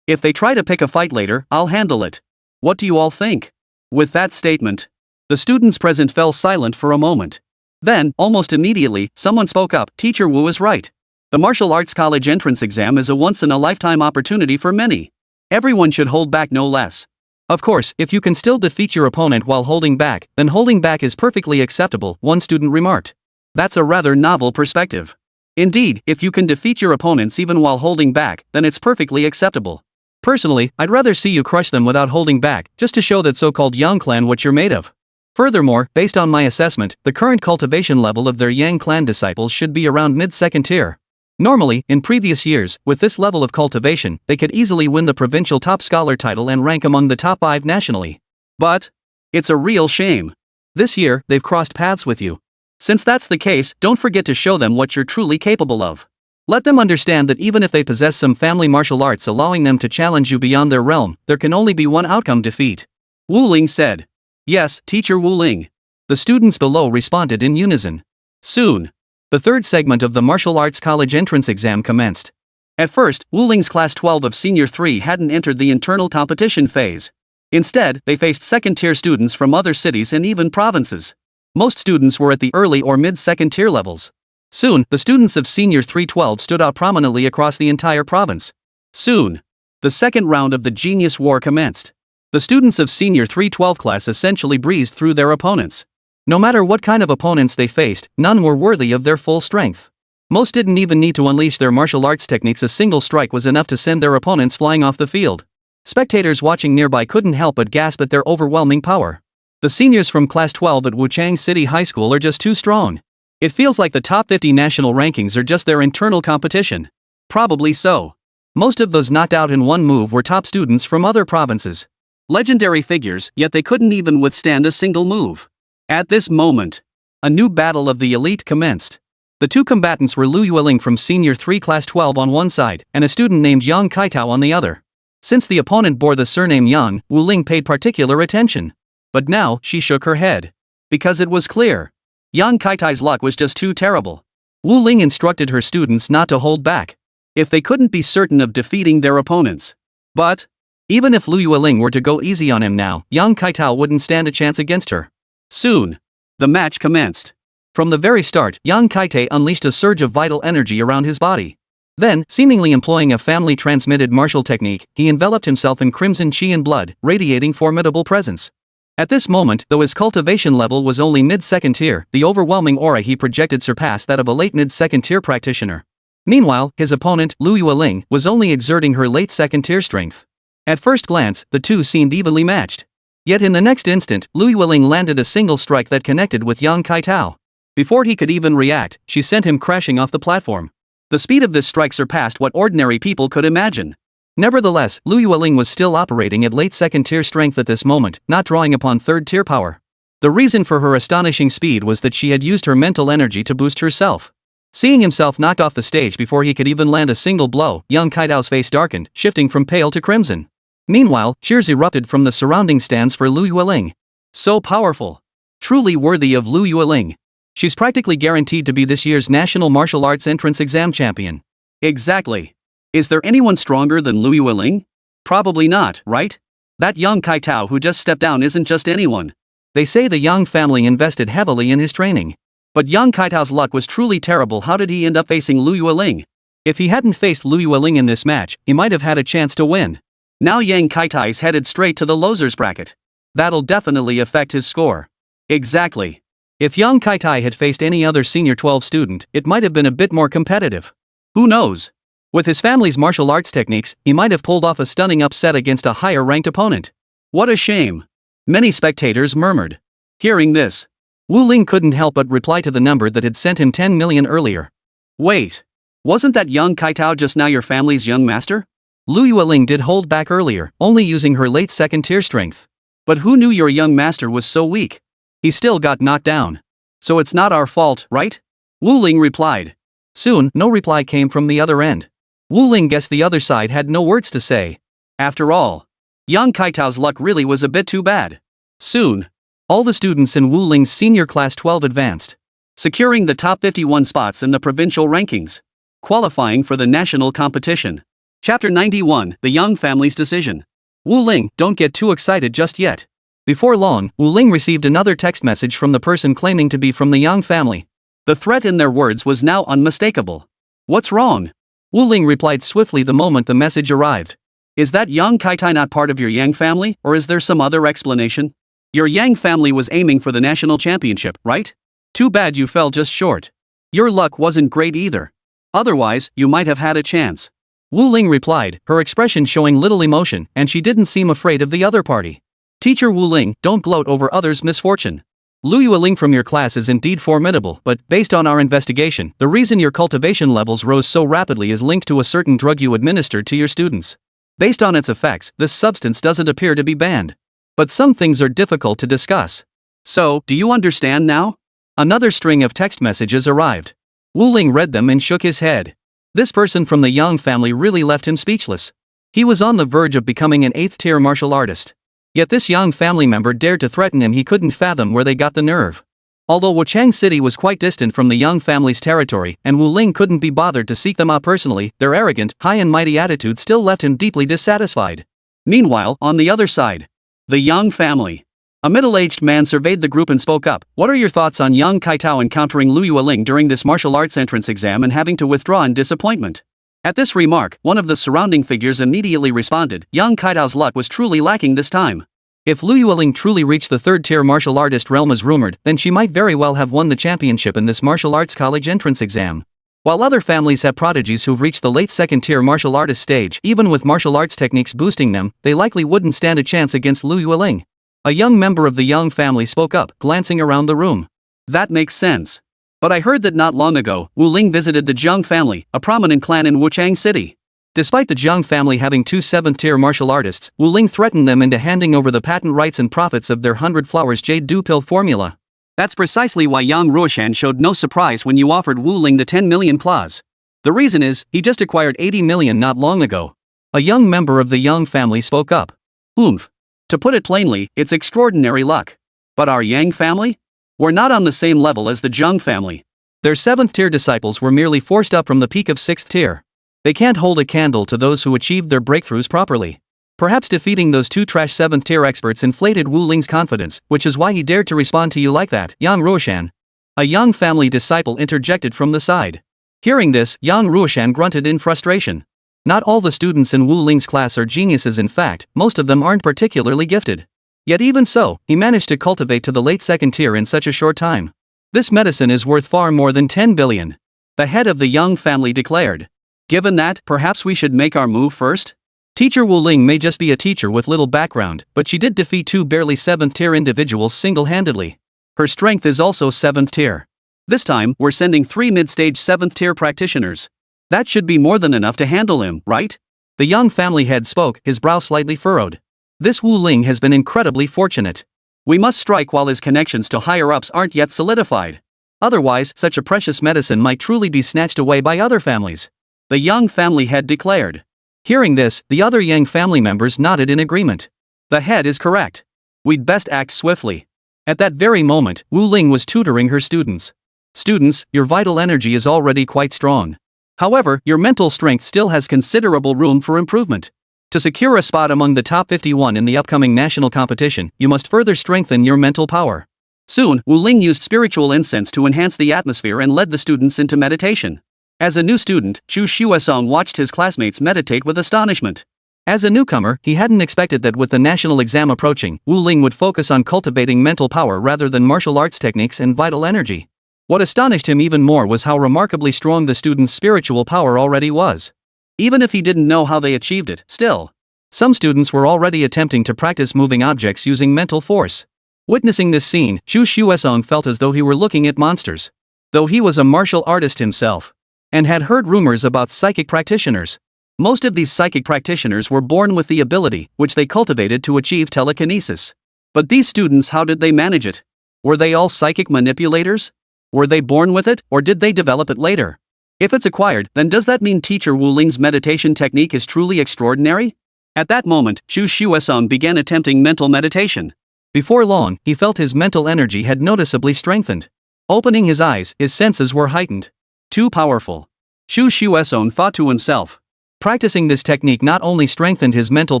If they try to pick a fight later, I'll handle it. What do you all think? With that statement, the students present fell silent for a moment. Then, almost immediately, someone spoke up. Teacher Wu is right. The martial arts college entrance exam is a once-in-a-lifetime opportunity for many. Everyone should hold back no less. Of course, if you can still defeat your opponent while holding back, then holding back is perfectly acceptable, one student remarked. That's a rather novel perspective. Indeed, if you can defeat your opponents even while holding back, then it's perfectly acceptable. Personally, I'd rather see you crush them without holding back, just to show that so-called Yang clan what you're made of. Furthermore, based on my assessment, the current cultivation level of their Yang clan disciples should be around mid-second tier. Normally, in previous years, with this level of cultivation, they could easily win the provincial top scholar title and rank among the top 5 nationally. But it's a real shame. This year, they've crossed paths with you. Since that's the case, don't forget to show them what you're truly capable of. Let them understand that even if they possess some family martial arts allowing them to challenge you beyond their realm, there can only be one outcome: defeat. Wu Ling said. Yes, Teacher Wu Ling. The students below responded in unison. Soon, the third segment of the martial arts college entrance exam commenced. At first, Wu Ling's class 12 of senior 3 hadn't entered the internal competition phase. Instead, they faced second-tier students from other cities and even provinces. Most students were at the early or mid-second tier levels. Soon, the students of senior 312 stood out prominently across the entire province. Soon, the second round of the Genius War commenced. The students of senior 312 class essentially breezed through their opponents. No matter what kind of opponents they faced, none were worthy of their full strength. Most didn't even need to unleash their martial arts techniques. A single strike was enough to send their opponents flying off the field. Spectators watching nearby couldn't help but gasp at their overwhelming power. The seniors from class 12 at Wuchang City High School are just too strong. It feels like the top 50 national rankings are just their internal competition. Probably so. Most of those knocked out in one move were top students from other provinces. Legendary figures, yet they couldn't even withstand a single move. At this moment, a new battle of the elite commenced. The two combatants were Lu Yueling from Senior 3 Class 12 on one side, and a student named Yang Kaitao on the other. Since the opponent bore the surname Yang, Wu Ling paid particular attention. But now, she shook her head. Because it was clear. Yang Kaitao's luck was just too terrible. Wu Ling instructed her students not to hold back. If they couldn't be certain of defeating their opponents. But even if Lu Yueling were to go easy on him now, Yang Kaitao wouldn't stand a chance against her. Soon, the match commenced. From the very start, Yang Kaitao unleashed a surge of vital energy around his body. Then, seemingly employing a family-transmitted martial technique, he enveloped himself in crimson chi and blood, radiating formidable presence. At this moment, though his cultivation level was only mid-second tier, the overwhelming aura he projected surpassed that of a late mid-second tier practitioner. Meanwhile, his opponent, Lu Yueling, was only exerting her late second tier strength. At first glance, the two seemed evenly matched. Yet in the next instant, Lu Yueling landed a single strike that connected with Yang Kaitao. Before he could even react, she sent him crashing off the platform. The speed of this strike surpassed what ordinary people could imagine. Nevertheless, Lu Yueling was still operating at late second tier strength at this moment, not drawing upon third tier power. The reason for her astonishing speed was that she had used her mental energy to boost herself. Seeing himself knocked off the stage before he could even land a single blow, Yang Kaitao's face darkened, shifting from pale to crimson. Meanwhile, cheers erupted from the surrounding stands for Lu Yueling. So powerful. Truly worthy of Lu Yueling. She's practically guaranteed to be this year's National Martial Arts Entrance Exam champion. Exactly. Is there anyone stronger than Lu Yueling? Probably not, right? That Yang Kaitao who just stepped down isn't just anyone. They say the Yang family invested heavily in his training. But Yang Kaitao's luck was truly terrible. How did he end up facing Lu Yueling? If he hadn't faced Lu Yueling in this match, he might have had a chance to win. Now Yang Kaitai's headed straight to the losers bracket. That'll definitely affect his score. Exactly. If Yang Kaitai had faced any other senior 12 student, it might have been a bit more competitive. Who knows? With his family's martial arts techniques, he might have pulled off a stunning upset against a higher-ranked opponent. What a shame. Many spectators murmured. Hearing this, Wu Ling couldn't help but reply to the number that had sent him 10 million earlier. Wait. Wasn't that Yang Kaitao just now your family's young master? Lu Yueling did hold back earlier, only using her late second tier strength. But who knew your young master was so weak? He still got knocked down. So it's not our fault, right? Wu Ling replied. Soon, no reply came from the other end. Wu Ling guessed the other side had no words to say. After all, Yang Kaitao's luck really was a bit too bad. Soon, all the students in Wu Ling's senior class 12 advanced, securing the top 51 spots in the provincial rankings, qualifying for the national competition. Chapter 91, The Yang Family's Decision. Wu Ling, don't get too excited just yet. Before long, Wu Ling received another text message from the person claiming to be from the Yang family. The threat in their words was now unmistakable. What's wrong? Wu Ling replied swiftly the moment the message arrived. Is that Yang Kaitai not part of your Yang family, or is there some other explanation? Your Yang family was aiming for the national championship, right? Too bad you fell just short. Your luck wasn't great either. Otherwise, you might have had a chance. Wu Ling replied, her expression showing little emotion, and she didn't seem afraid of the other party. Teacher Wu Ling, don't gloat over others' misfortune. Lu Yueling from your class is indeed formidable, but, based on our investigation, the reason your cultivation levels rose so rapidly is linked to a certain drug you administered to your students. Based on its effects, this substance doesn't appear to be banned. But some things are difficult to discuss. So, do you understand now? Another string of text messages arrived. Wu Ling read them and shook his head. This person from the Yang family really left him speechless. He was on the verge of becoming an 8th-tier martial artist. Yet this Yang family member dared to threaten him. He couldn't fathom where they got the nerve. Although Wuchang City was quite distant from the Yang family's territory, and Wu Ling couldn't be bothered to seek them out personally, their arrogant, high and mighty attitude still left him deeply dissatisfied. Meanwhile, on the other side, the Yang family. A middle-aged man surveyed the group and spoke up. What are your thoughts on Yang Kaitao encountering Lu Yueling during this martial arts entrance exam and having to withdraw in disappointment? At this remark, one of the surrounding figures immediately responded, Yang Kaitao's luck was truly lacking this time. If Lu Yueling truly reached the 3rd-tier martial artist realm as rumored, then she might very well have won the championship in this martial arts college entrance exam. While other families have prodigies who've reached the late 2nd-tier martial artist stage, even with martial arts techniques boosting them, they likely wouldn't stand a chance against Lu Yueling. A young member of the Yang family spoke up, glancing around the room. That makes sense. But I heard that not long ago, Wu Ling visited the Zhang family, a prominent clan in Wuchang City. Despite the Zhang family having 2 7th-tier martial artists, Wu Ling threatened them into handing over the patent rights and profits of their 100 Flowers Jade Dew Pill formula. That's precisely why Yang Ruoshan showed no surprise when you offered Wu Ling the 10 million clause. The reason is, he just acquired 80 million not long ago. A young member of the Yang family spoke up. Oomph. To put it plainly, it's extraordinary luck. But our Yang family? We're not on the same level as the Zhang family. Their 7th-tier disciples were merely forced up from the peak of 6th tier. They can't hold a candle to those who achieved their breakthroughs properly. Perhaps defeating those 2 trash 7th-tier experts inflated Wu Ling's confidence, which is why he dared to respond to you like that, Yang Ruoshan. A Yang family disciple interjected from the side. Hearing this, Yang Ruoshan grunted in frustration. Not all the students in Wu Ling's class are geniuses. In fact, most of them aren't particularly gifted. Yet even so, he managed to cultivate to the late 2nd tier in such a short time. This medicine is worth far more than 10 billion. The head of the Yang family declared. Given that, perhaps we should make our move first? Teacher Wu Ling may just be a teacher with little background, but she did defeat 2 barely 7th tier individuals single-handedly. Her strength is also 7th tier. This time, we're sending 3 mid-stage 7th tier practitioners. That should be more than enough to handle him, right? The Yang family head spoke, his brow slightly furrowed. This Wu Ling has been incredibly fortunate. We must strike while his connections to higher-ups aren't yet solidified. Otherwise, such a precious medicine might truly be snatched away by other families. The Yang family head declared. Hearing this, the other Yang family members nodded in agreement. The head is correct. We'd best act swiftly. At that very moment, Wu Ling was tutoring her students. Students, your vital energy is already quite strong. However, your mental strength still has considerable room for improvement. To secure a spot among the top 51 in the upcoming national competition, you must further strengthen your mental power. Soon, Wu Ling used spiritual incense to enhance the atmosphere and led the students into meditation. As a new student, Chu Xuesong watched his classmates meditate with astonishment. As a newcomer, he hadn't expected that with the national exam approaching, Wu Ling would focus on cultivating mental power rather than martial arts techniques and vital energy. What astonished him even more was how remarkably strong the students' spiritual power already was. Even if he didn't know how they achieved it, still. Some students were already attempting to practice moving objects using mental force. Witnessing this scene, Chu Xuesong felt as though he were looking at monsters. Though he was a martial artist himself, and had heard rumors about psychic practitioners. Most of these psychic practitioners were born with the ability, which they cultivated to achieve telekinesis. But these students, how did they manage it? Were they all psychic manipulators? Were they born with it, or did they develop it later? If it's acquired, then does that mean Teacher Wu Ling's meditation technique is truly extraordinary? At that moment, Chu Xuesong began attempting mental meditation. Before long, he felt his mental energy had noticeably strengthened. Opening his eyes, his senses were heightened. Too powerful. Chu Xuesong thought to himself. Practicing this technique not only strengthened his mental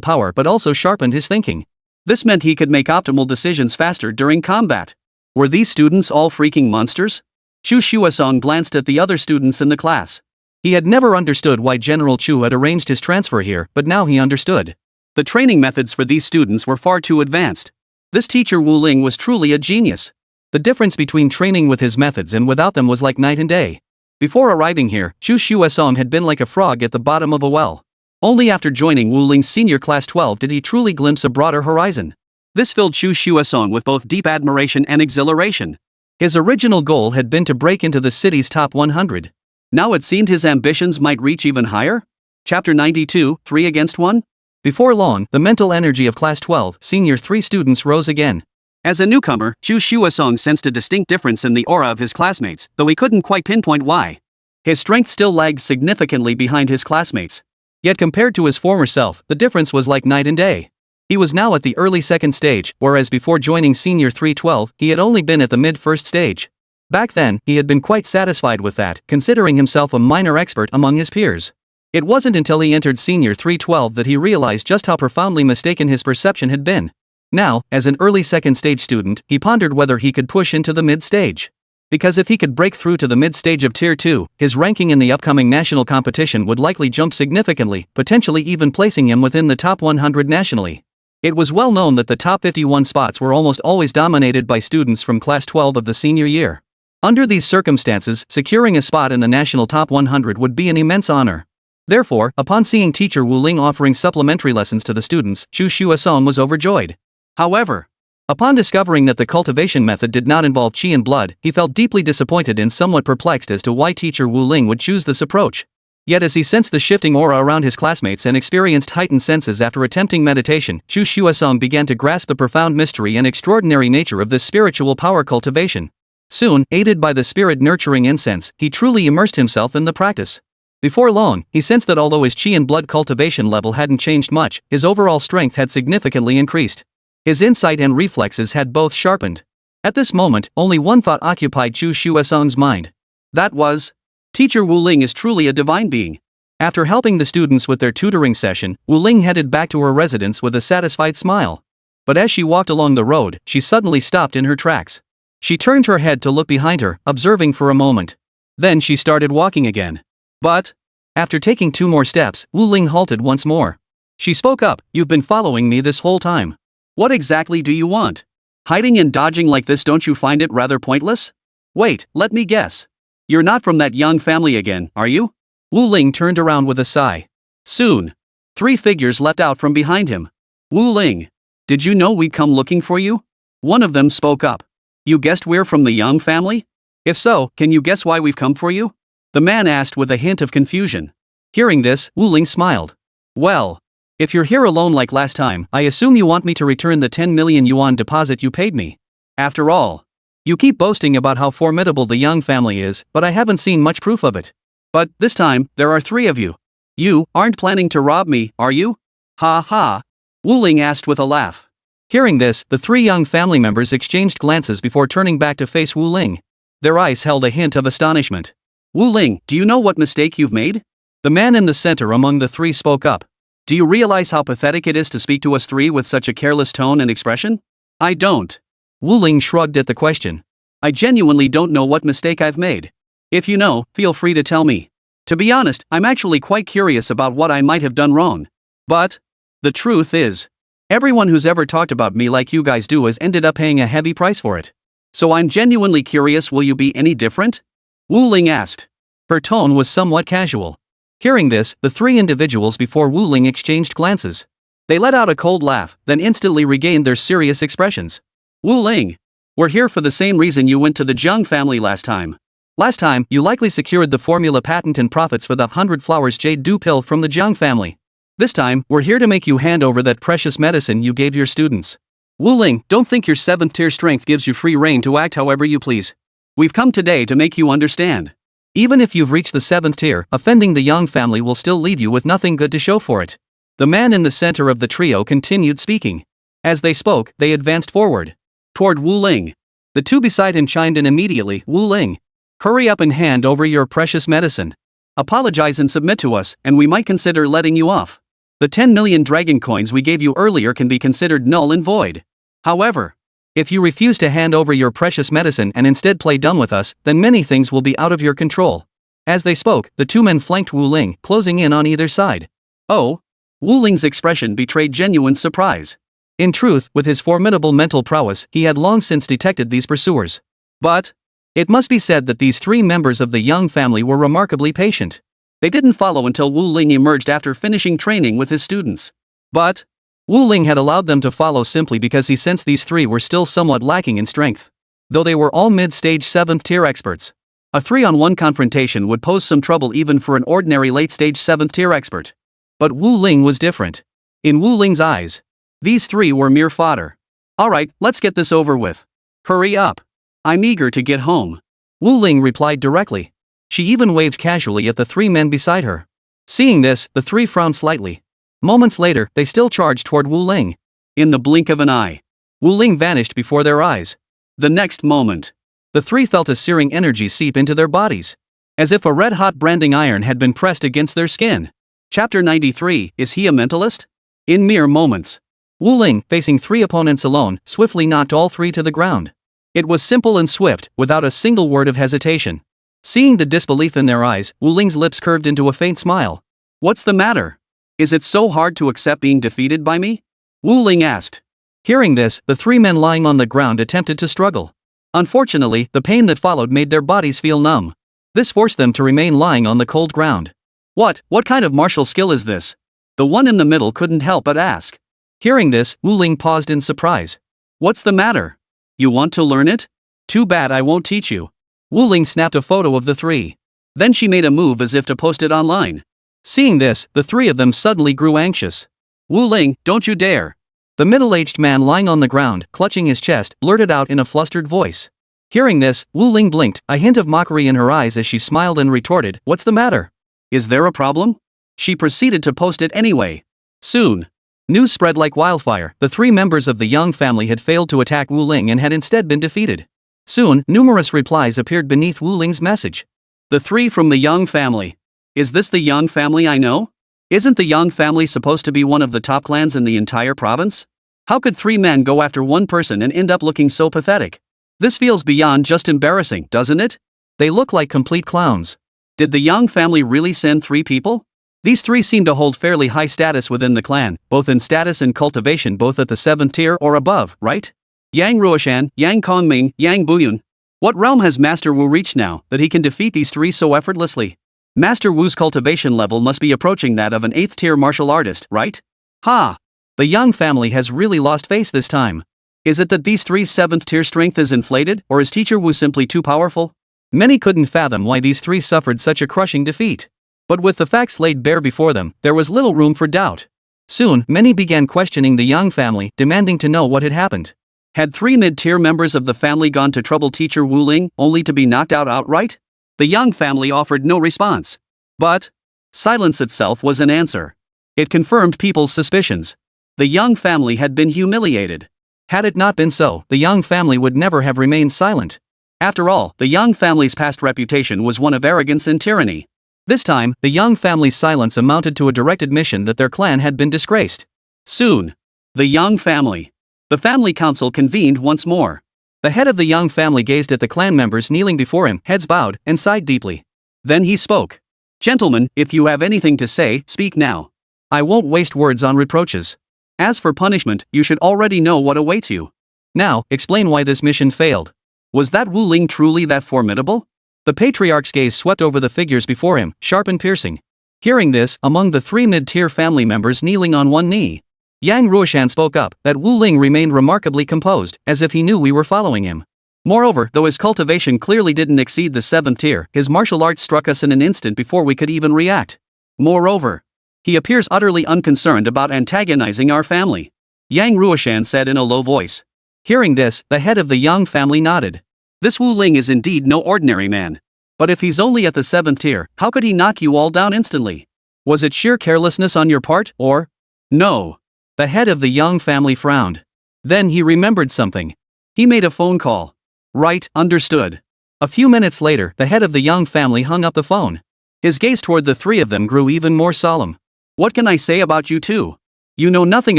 power but also sharpened his thinking. This meant he could make optimal decisions faster during combat. Were these students all freaking monsters? Chu Xuesong glanced at the other students in the class. He had never understood why General Chu had arranged his transfer here, but now he understood. The training methods for these students were far too advanced. This teacher Wu Ling was truly a genius. The difference between training with his methods and without them was like night and day. Before arriving here, Chu Shuesong had been like a frog at the bottom of a well. Only after joining Wu Ling's senior class 12 did he truly glimpse a broader horizon. This filled Chu Shuesong with both deep admiration and exhilaration. His original goal had been to break into the city's top 100. Now it seemed his ambitions might reach even higher? Chapter 92, 3 against 1? Before long, the mental energy of Class 12, Senior 3 students rose again. As a newcomer, Chu Shuesong sensed a distinct difference in the aura of his classmates, though he couldn't quite pinpoint why. His strength still lagged significantly behind his classmates. Yet compared to his former self, the difference was like night and day. He was now at the early second stage, whereas before joining Senior 312, he had only been at the mid-first stage. Back then, he had been quite satisfied with that, considering himself a minor expert among his peers. It wasn't until he entered Senior 312 that he realized just how profoundly mistaken his perception had been. Now, as an early second stage student, he pondered whether he could push into the mid-stage. Because if he could break through to the mid-stage of Tier 2, his ranking in the upcoming national competition would likely jump significantly, potentially even placing him within the top 100 nationally. It was well known that the top 51 spots were almost always dominated by students from Class 12 of the senior year. Under these circumstances, securing a spot in the national top 100 would be an immense honor. Therefore, upon seeing teacher Wu Ling offering supplementary lessons to the students, Chu Shuesong was overjoyed. However, upon discovering that the cultivation method did not involve qi and blood, he felt deeply disappointed and somewhat perplexed as to why teacher Wu Ling would choose this approach. Yet as he sensed the shifting aura around his classmates and experienced heightened senses after attempting meditation, Chu Shuesong began to grasp the profound mystery and extraordinary nature of this spiritual power cultivation. Soon, aided by the spirit-nurturing incense, he truly immersed himself in the practice. Before long, he sensed that although his qi and blood cultivation level hadn't changed much, his overall strength had significantly increased. His insight and reflexes had both sharpened. At this moment, only one thought occupied Chu Shuesong's mind. That was, Teacher Wu Ling is truly a divine being. After helping the students with their tutoring session, Wu Ling headed back to her residence with a satisfied smile. But as she walked along the road, she suddenly stopped in her tracks. She turned her head to look behind her, observing for a moment. Then she started walking again. But, after taking 2 more steps, Wu Ling halted once more. She spoke up, "You've been following me this whole time. What exactly do you want? Hiding and dodging like this, don't you find it rather pointless? Wait, let me guess. You're not from that young family again, are you?" Wu Ling turned around with a sigh. Soon, 3 figures leapt out from behind him. "Wu Ling, did you know we'd come looking for you?" One of them spoke up. "You guessed we're from the Young family? If so, can you guess why we've come for you?" The man asked with a hint of confusion. Hearing this, Wu Ling smiled. "Well, if you're here alone like last time, I assume you want me to return the 10 million yuan deposit you paid me. After all, you keep boasting about how formidable the Young family is, but I haven't seen much proof of it. But, this time, there are 3 of you. You aren't planning to rob me, are you?" "Ha ha," Wu Ling asked with a laugh. Hearing this, the 3 Young family members exchanged glances before turning back to face Wu Ling. Their eyes held a hint of astonishment. "Wu Ling, do you know what mistake you've made?" The man in the center among the 3 spoke up. "Do you realize how pathetic it is to speak to us 3 with such a careless tone and expression?" "I don't." Wu Ling shrugged at the question. "I genuinely don't know what mistake I've made. If you know, feel free to tell me. To be honest, I'm actually quite curious about what I might have done wrong. But the truth is, everyone who's ever talked about me like you guys do has ended up paying a heavy price for it. So I'm genuinely curious, will you be any different?" Wu Ling asked. Her tone was somewhat casual. Hearing this, the 3 individuals before Wu Ling exchanged glances. They let out a cold laugh, then instantly regained their serious expressions. "Wu Ling, we're here for the same reason you went to the Zheng family last time. Last time, you likely secured the formula patent and profits for the 100 flowers jade dew pill from the Zheng family. This time, we're here to make you hand over that precious medicine you gave your students. Wu Ling, don't think your 7th tier strength gives you free rein to act however you please. We've come today to make you understand. Even if you've reached the 7th tier, offending the Young family will still leave you with nothing good to show for it." The man in the center of the trio continued speaking. As they spoke, they advanced forward toward Wu Ling. The 2 beside him chimed in immediately. "Wu Ling, hurry up and hand over your precious medicine. Apologize and submit to us, and we might consider letting you off. The 10 million dragon coins we gave you earlier can be considered null and void. However, if you refuse to hand over your precious medicine and instead play dumb with us, then many things will be out of your control." As they spoke, the 2 men flanked Wu Ling, closing in on either side. "Oh?" Wu Ling's expression betrayed genuine surprise. In truth, with his formidable mental prowess, he had long since detected these pursuers. But It must be said that these three members of the Young family were remarkably patient. They didn't follow until Wu Ling emerged after finishing training with his students. But Wu Ling had allowed them to follow simply because he sensed these three were still somewhat lacking in strength. Though they were all mid-stage 7th tier experts, a 3-on-1 confrontation would pose some trouble even for an ordinary late-stage 7th tier expert. But Wu Ling was different. In Wu Ling's eyes, these three were mere fodder. Alright, let's get this over with. Hurry up. I'm eager to get home. Wu Ling replied directly. She even waved casually at the three men beside her. Seeing this, the three frowned slightly. Moments later, they still charged toward Wu Ling. In the blink of an eye, Wu Ling vanished before their eyes. The next moment, the three felt a searing energy seep into their bodies, as if a red-hot branding iron had been pressed against their skin. Chapter 93, Is he a mentalist? In mere moments, Wu Ling, facing three opponents alone, swiftly knocked all three to the ground. It was simple and swift, without a single word of hesitation. Seeing the disbelief in their eyes, Wu Ling's lips curved into a faint smile. What's the matter? Is it so hard to accept being defeated by me? Wu Ling asked. Hearing this, the three men lying on the ground attempted to struggle. Unfortunately, the pain that followed made their bodies feel numb. This forced them to remain lying on the cold ground. What kind of martial skill is this? The one in the middle couldn't help but ask. Hearing this, Wu Ling paused in surprise. What's the matter? You want to learn it? Too bad I won't teach you. Wu Ling snapped a photo of the three. Then she made a move as if to post it online. Seeing this, the three of them suddenly grew anxious. Wu Ling, don't you dare. The middle-aged man lying on the ground, clutching his chest, blurted out in a flustered voice. Hearing this, Wu Ling blinked, a hint of mockery in her eyes as she smiled and retorted, What's the matter? Is there a problem? She proceeded to post it anyway. Soon, news spread like wildfire. The three members of the Young family had failed to attack Wu Ling and had instead been defeated. Soon, numerous replies appeared beneath Wu Ling's message. The three from the Young family. Is this the Young family I know? Isn't the Young family supposed to be one of the top clans in the entire province? How could three men go after one person and end up looking so pathetic? This feels beyond just embarrassing, doesn't it? They look like complete clowns. Did the Young family really send three people? These three seem to hold fairly high status within the clan, both in status and cultivation, both at the 7th tier or above, right? Yang Ruoshan, Yang Kongming, Yang Buyun. What realm has Master Wu reached now, that he can defeat these three so effortlessly? Master Wu's cultivation level must be approaching that of an 8th tier martial artist, right? Ha! The Young family has really lost face this time. Is it that these three's 7th tier strength is inflated, or is Teacher Wu simply too powerful? Many couldn't fathom why these three suffered such a crushing defeat. But with the facts laid bare before them, there was little room for doubt. Soon, many began questioning the Young family, demanding to know what had happened. Had three mid-tier members of the family gone to trouble Teacher Wu Ling, only to be knocked out outright? The Young family offered no response. But silence itself was an answer. It confirmed people's suspicions. The Young family had been humiliated. Had it not been so, the Young family would never have remained silent. After all, the Young family's past reputation was one of arrogance and tyranny. This time, the Young family's silence amounted to a direct admission that their clan had been disgraced. Soon, the Young family. The family council convened once more. The head of the Young family gazed at the clan members kneeling before him, heads bowed, and sighed deeply. Then he spoke. Gentlemen, if you have anything to say, speak now. I won't waste words on reproaches. As for punishment, you should already know what awaits you. Now, explain why this mission failed. Was that Wu Ling truly that formidable? The patriarch's gaze swept over the figures before him, sharp and piercing. Hearing this, among the three mid-tier family members kneeling on one knee, Yang Ruoshan spoke up, that Wu Ling remained remarkably composed, as if he knew we were following him. Moreover, though his cultivation clearly didn't exceed the 7th tier, his martial arts struck us in an instant before we could even react. Moreover, he appears utterly unconcerned about antagonizing our family. Yang Ruoshan said in a low voice. Hearing this, the head of the Young family nodded. This Wu Ling is indeed no ordinary man. But if he's only at the 7th tier, how could he knock you all down instantly? Was it sheer carelessness on your part, or? No. The head of the Young family frowned. Then he remembered something. He made a phone call. Right, understood. A few minutes later, the head of the Young family hung up the phone. His gaze toward the three of them grew even more solemn. What can I say about you two? You know nothing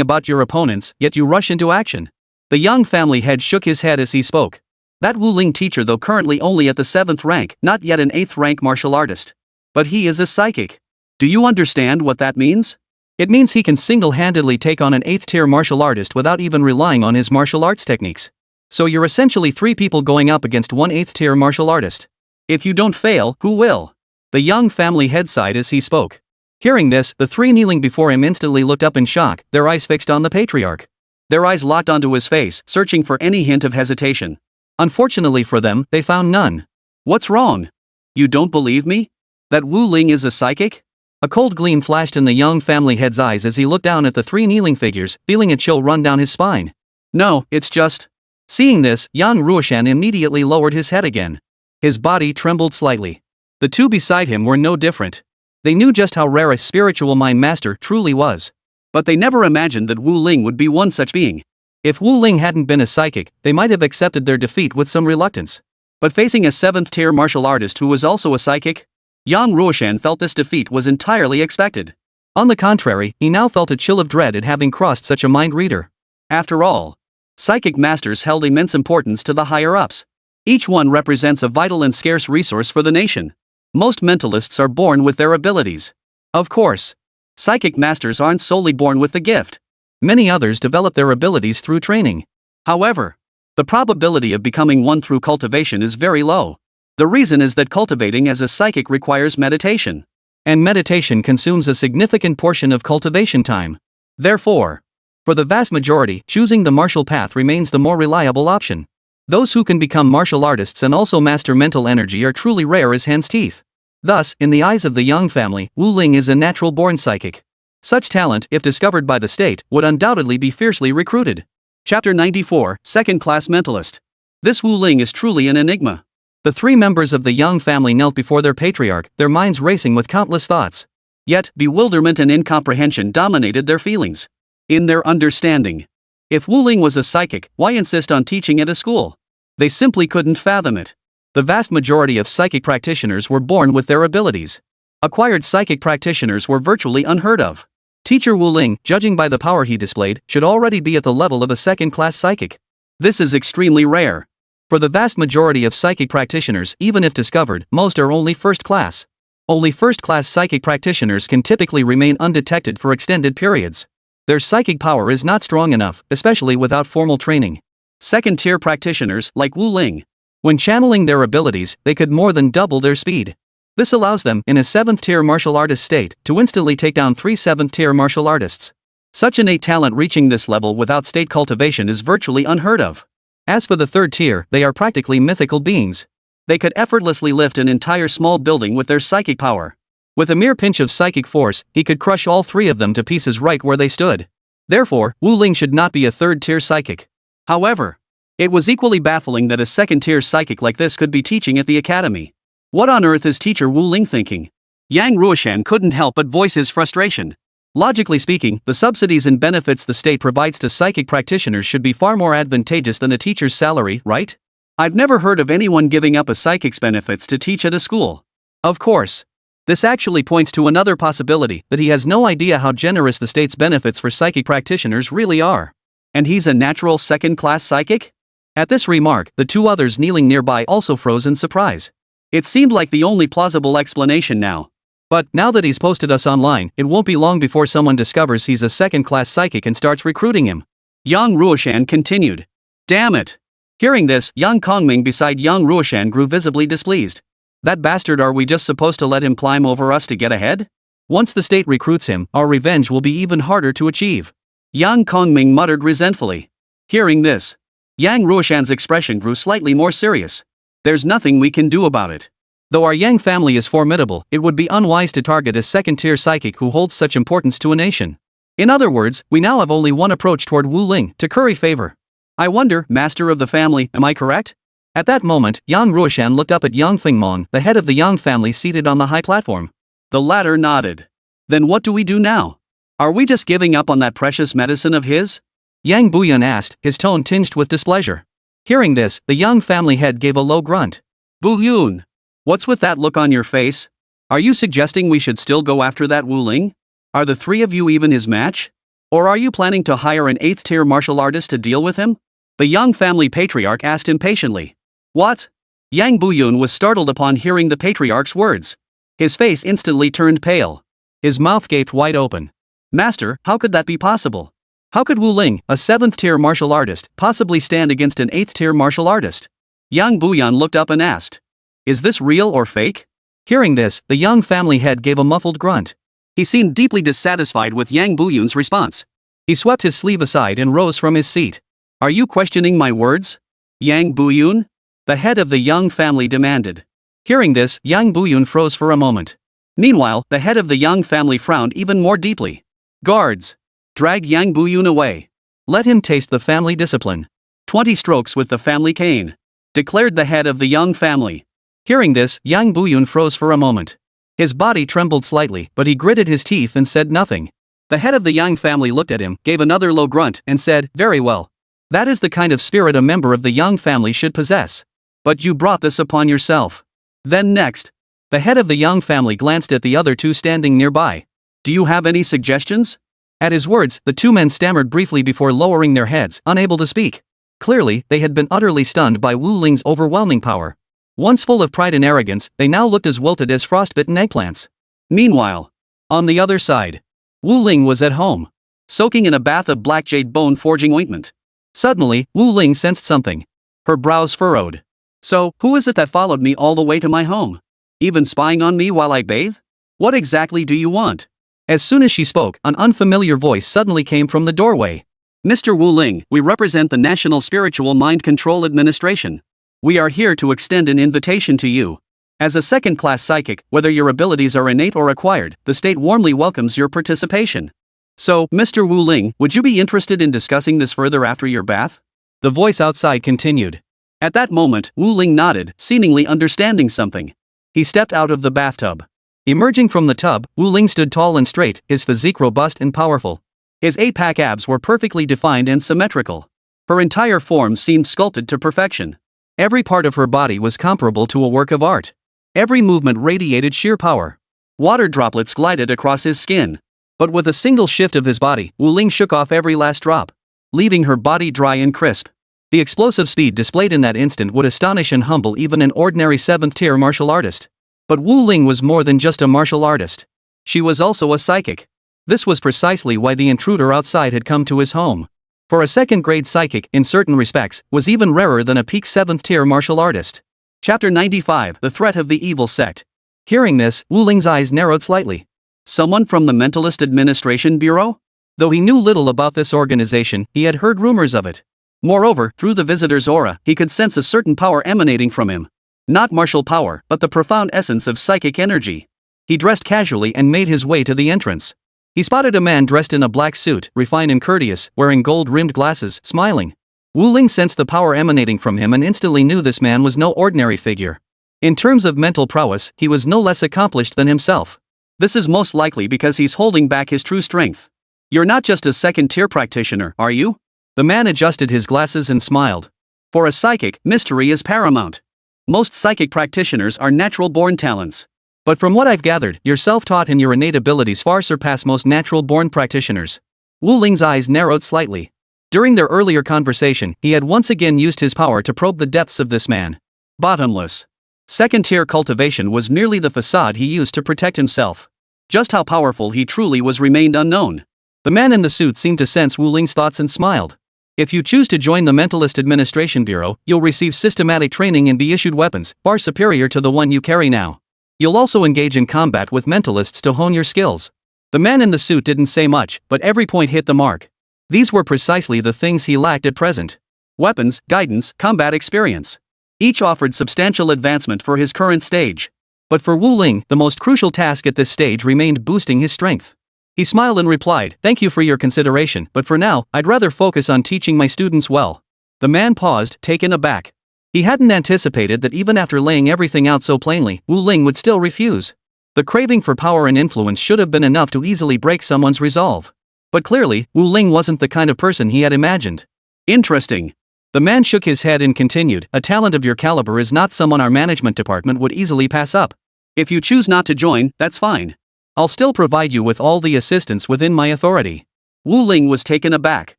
about your opponents, yet you rush into action. The Young family head shook his head as he spoke. That Wu Ling teacher, though currently only at the 7th rank, not yet an 8th rank martial artist. But he is a psychic. Do you understand what that means? It means he can single-handedly take on an 8th tier martial artist without even relying on his martial arts techniques. So you're essentially 3 people going up against one 8th tier martial artist. If you don't fail, who will? The young family head sighed as he spoke. Hearing this, the 3 kneeling before him instantly looked up in shock, their eyes fixed on the patriarch. Their eyes locked onto his face, searching for any hint of hesitation. Unfortunately for them, they found none. What's wrong? You don't believe me? That Wu Ling is a psychic? A cold gleam flashed in the young family head's eyes as he looked down at the 3 kneeling figures, feeling a chill run down his spine. No, it's just... Seeing this, Yang Ruoshan immediately lowered his head again. His body trembled slightly. The 2 beside him were no different. They knew just how rare a spiritual mind master truly was. But they never imagined that Wu Ling would be one such being. If Wu Ling hadn't been a psychic, they might have accepted their defeat with some reluctance. But facing a 7th tier martial artist who was also a psychic, Yang Ruoshan felt this defeat was entirely expected. On the contrary, he now felt a chill of dread at having crossed such a mind reader. After all, psychic masters held immense importance to the higher-ups. Each one represents a vital and scarce resource for the nation. Most mentalists are born with their abilities. Of course, psychic masters aren't solely born with the gift. Many others develop their abilities through training. However, the probability of becoming one through cultivation is very low. The reason is that cultivating as a psychic requires meditation. And meditation consumes a significant portion of cultivation time. Therefore, for the vast majority, choosing the martial path remains the more reliable option. Those who can become martial artists and also master mental energy are truly rare as hen's teeth. Thus, in the eyes of the Yang family, Wu Ling is a natural-born psychic. Such talent, if discovered by the state, would undoubtedly be fiercely recruited. Chapter 94, Second-Class Mentalist. This Wu Ling is truly an enigma. The 3 members of the Yang family knelt before their patriarch, their minds racing with countless thoughts. Yet, bewilderment and incomprehension dominated their feelings. In their understanding, if Wu Ling was a psychic, why insist on teaching at a school? They simply couldn't fathom it. The vast majority of psychic practitioners were born with their abilities. Acquired psychic practitioners were virtually unheard of. Teacher Wu Ling, judging by the power he displayed, should already be at the level of a second-class psychic. This is extremely rare. For the vast majority of psychic practitioners, even if discovered, most are only first class. Only first-class psychic practitioners can typically remain undetected for extended periods. Their psychic power is not strong enough, especially without formal training. Second-tier practitioners, like Wu Ling, when channeling their abilities, they could more than double their speed. This allows them, in a 7th-tier martial artist state, to instantly take down 3 7th-tier martial artists. Such innate talent reaching this level without state cultivation is virtually unheard of. As for the 3rd tier, they are practically mythical beings. They could effortlessly lift an entire small building with their psychic power. With a mere pinch of psychic force, he could crush all 3 of them to pieces right where they stood. Therefore, Wu Ling should not be a 3rd-tier psychic. However, it was equally baffling that a 2nd-tier psychic like this could be teaching at the academy. What on earth is teacher Wu Ling thinking? Yang Ruoshan couldn't help but voice his frustration. Logically speaking, the subsidies and benefits the state provides to psychic practitioners should be far more advantageous than a teacher's salary, right? I've never heard of anyone giving up a psychic's benefits to teach at a school. Of course. This actually points to another possibility, that he has no idea how generous the state's benefits for psychic practitioners really are. And he's a natural second-class psychic? At this remark, the 2 others kneeling nearby also froze in surprise. It seemed like the only plausible explanation now. But, now that he's posted us online, it won't be long before someone discovers he's a second-class psychic and starts recruiting him. Yang Ruoshan continued. Damn it! Hearing this, Yang Kongming beside Yang Ruoshan grew visibly displeased. That bastard, are we just supposed to let him climb over us to get ahead? Once the state recruits him, our revenge will be even harder to achieve. Yang Kongming muttered resentfully. Hearing this, Yang Ruoshan's expression grew slightly more serious. There's nothing we can do about it. Though our Yang family is formidable, it would be unwise to target a 2nd-tier psychic who holds such importance to a nation. In other words, we now have only one approach toward Wu Ling, to curry favor. I wonder, master of the family, am I correct? At that moment, Yang Ruoshan looked up at Yang Fengmong, the head of the Yang family seated on the high platform. The latter nodded. Then what do we do now? Are we just giving up on that precious medicine of his? Yang Buyun asked, his tone tinged with displeasure. Hearing this, the Yang family head gave a low grunt. Buyun! What's with that look on your face? Are you suggesting we should still go after that Wu Ling? Are the 3 of you even his match? Or are you planning to hire an 8th-tier martial artist to deal with him? The Yang family patriarch asked impatiently. What? Yang Buyun was startled upon hearing the patriarch's words. His face instantly turned pale. His mouth gaped wide open. Master, how could that be possible? How could Wu Ling, a 7th-tier martial artist, possibly stand against an 8th-tier martial artist? Yang Buyan looked up and asked. Is this real or fake? Hearing this, the young family head gave a muffled grunt. He seemed deeply dissatisfied with Yang Buyun's response. He swept his sleeve aside and rose from his seat. Are you questioning my words? Yang Buyun? The head of the young family demanded. Hearing this, Yang Buyun froze for a moment. Meanwhile, the head of the young family frowned even more deeply. Guards! Drag Yang Buyun away. Let him taste the family discipline. 20 strokes with the family cane. Declared the head of the young family. Hearing this, Yang Buyun froze for a moment. His body trembled slightly, but he gritted his teeth and said nothing. The head of the Yang family looked at him, gave another low grunt, and said, very well. That is the kind of spirit a member of the Yang family should possess. But you brought this upon yourself. Then next, the head of the Yang family glanced at the other two standing nearby. Do you have any suggestions? At his words, the two men stammered briefly before lowering their heads, unable to speak. Clearly, they had been utterly stunned by Wu Ling's overwhelming power. Once full of pride and arrogance, they now looked as wilted as frostbitten eggplants. Meanwhile, on the other side, Wu Ling was at home, soaking in a bath of black jade bone forging ointment. Suddenly, Wu Ling sensed something. Her brows furrowed. So, who is it that followed me all the way to my home? Even spying on me while I bathe? What exactly do you want? As soon as she spoke, an unfamiliar voice suddenly came from the doorway. Mr. Wu Ling, we represent the National Spiritual Mind Control Administration. We are here to extend an invitation to you. As a second-class psychic, whether your abilities are innate or acquired, the state warmly welcomes your participation. So, Mr. Wu Ling, would you be interested in discussing this further after your bath? The voice outside continued. At that moment, Wu Ling nodded, seemingly understanding something. He stepped out of the bathtub. Emerging from the tub, Wu Ling stood tall and straight, his physique robust and powerful. His 8-pack abs were perfectly defined and symmetrical. Her entire form seemed sculpted to perfection. Every part of her body was comparable to a work of art. Every movement radiated sheer power. Water droplets glided across his skin. But with a single shift of his body, Wu Ling shook off every last drop, leaving her body dry and crisp. The explosive speed displayed in that instant would astonish and humble even an ordinary 7th-tier martial artist. But Wu Ling was more than just a martial artist. She was also a psychic. This was precisely why the intruder outside had come to his home. For a second-grade psychic, in certain respects, was even rarer than a peak 7th-tier martial artist. Chapter 95, The Threat of the Evil Sect. Hearing this, Wu Ling's eyes narrowed slightly. Someone from the Mentalist Administration Bureau? Though he knew little about this organization, he had heard rumors of it. Moreover, through the visitor's aura, he could sense a certain power emanating from him. Not martial power, but the profound essence of psychic energy. He dressed casually and made his way to the entrance. He spotted a man dressed in a black suit, refined and courteous, wearing gold-rimmed glasses, smiling. Wu Ling sensed the power emanating from him and instantly knew this man was no ordinary figure. In terms of mental prowess, he was no less accomplished than himself. This is most likely because he's holding back his true strength. You're not just a second-tier practitioner, are you? The man adjusted his glasses and smiled. For a psychic, mystery is paramount. Most psychic practitioners are natural-born talents. But from what I've gathered, your self-taught and your innate abilities far surpass most natural-born practitioners. Wu Ling's eyes narrowed slightly. During their earlier conversation, he had once again used his power to probe the depths of this man. Bottomless. Second-tier cultivation was merely the facade he used to protect himself. Just how powerful he truly was remained unknown. The man in the suit seemed to sense Wu Ling's thoughts and smiled. If you choose to join the Mentalist Administration Bureau, you'll receive systematic training and be issued weapons, far superior to the one you carry now. You'll also engage in combat with mentalists to hone your skills. The man in the suit didn't say much, but every point hit the mark. These were precisely the things he lacked at present. Weapons, guidance, combat experience. Each offered substantial advancement for his current stage. But for Wu Ling, the most crucial task at this stage remained boosting his strength. He smiled and replied, "Thank you for your consideration, but for now, I'd rather focus on teaching my students well." The man paused, taken aback. He hadn't anticipated that even after laying everything out so plainly, Wu Ling would still refuse. The craving for power and influence should have been enough to easily break someone's resolve. But clearly, Wu Ling wasn't the kind of person he had imagined. Interesting. The man shook his head and continued, "A talent of your caliber is not someone our management department would easily pass up. If you choose not to join, that's fine. I'll still provide you with all the assistance within my authority." Wu Ling was taken aback.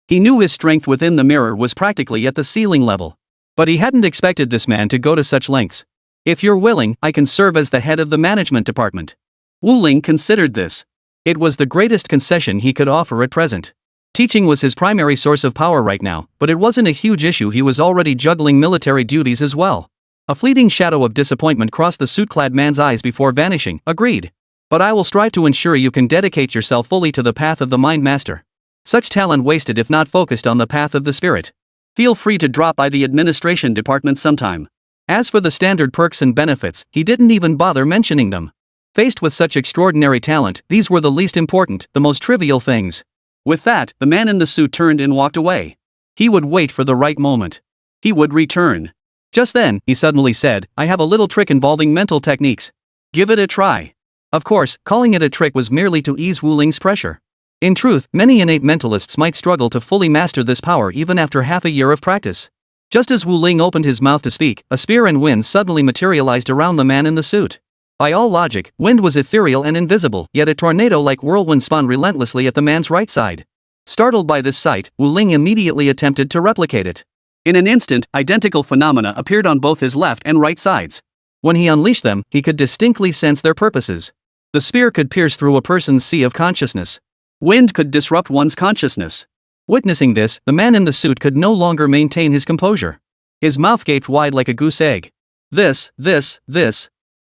He knew his strength within the mirror was practically at the ceiling level. But he hadn't expected this man to go to such lengths. "If you're willing, I can serve as the head of the management department." Wu Ling considered this. It was the greatest concession he could offer at present. Teaching was his primary source of power right now, but it wasn't a huge issue. He was already juggling military duties as well. A fleeting shadow of disappointment crossed the suit-clad man's eyes before vanishing. Agreed. But I will strive to ensure you can dedicate yourself fully to the path of the mind master. Such talent wasted if not focused on the path of the spirit. Feel free to drop by the administration department sometime. As for the standard perks and benefits, he didn't even bother mentioning them. Faced with such extraordinary talent, these were the least important, the most trivial things. With that, the man in the suit turned and walked away. He would wait for the right moment. He would return. Just then, he suddenly said, I have a little trick involving mental techniques. Give it a try. Of course, calling it a trick was merely to ease Wu Ling's pressure. In truth, many innate mentalists might struggle to fully master this power even after half a year of practice. Just as Wu Ling opened his mouth to speak, a spear and wind suddenly materialized around the man in the suit. By all logic, wind was ethereal and invisible, yet a tornado-like whirlwind spun relentlessly at the man's right side. Startled by this sight, Wu Ling immediately attempted to replicate it. In an instant, identical phenomena appeared on both his left and right sides. When he unleashed them, he could distinctly sense their purposes. The spear could pierce through a person's sea of consciousness. Wind could disrupt one's consciousness. Witnessing this, the man in the suit could no longer maintain his composure. His mouth gaped wide like a goose egg. This.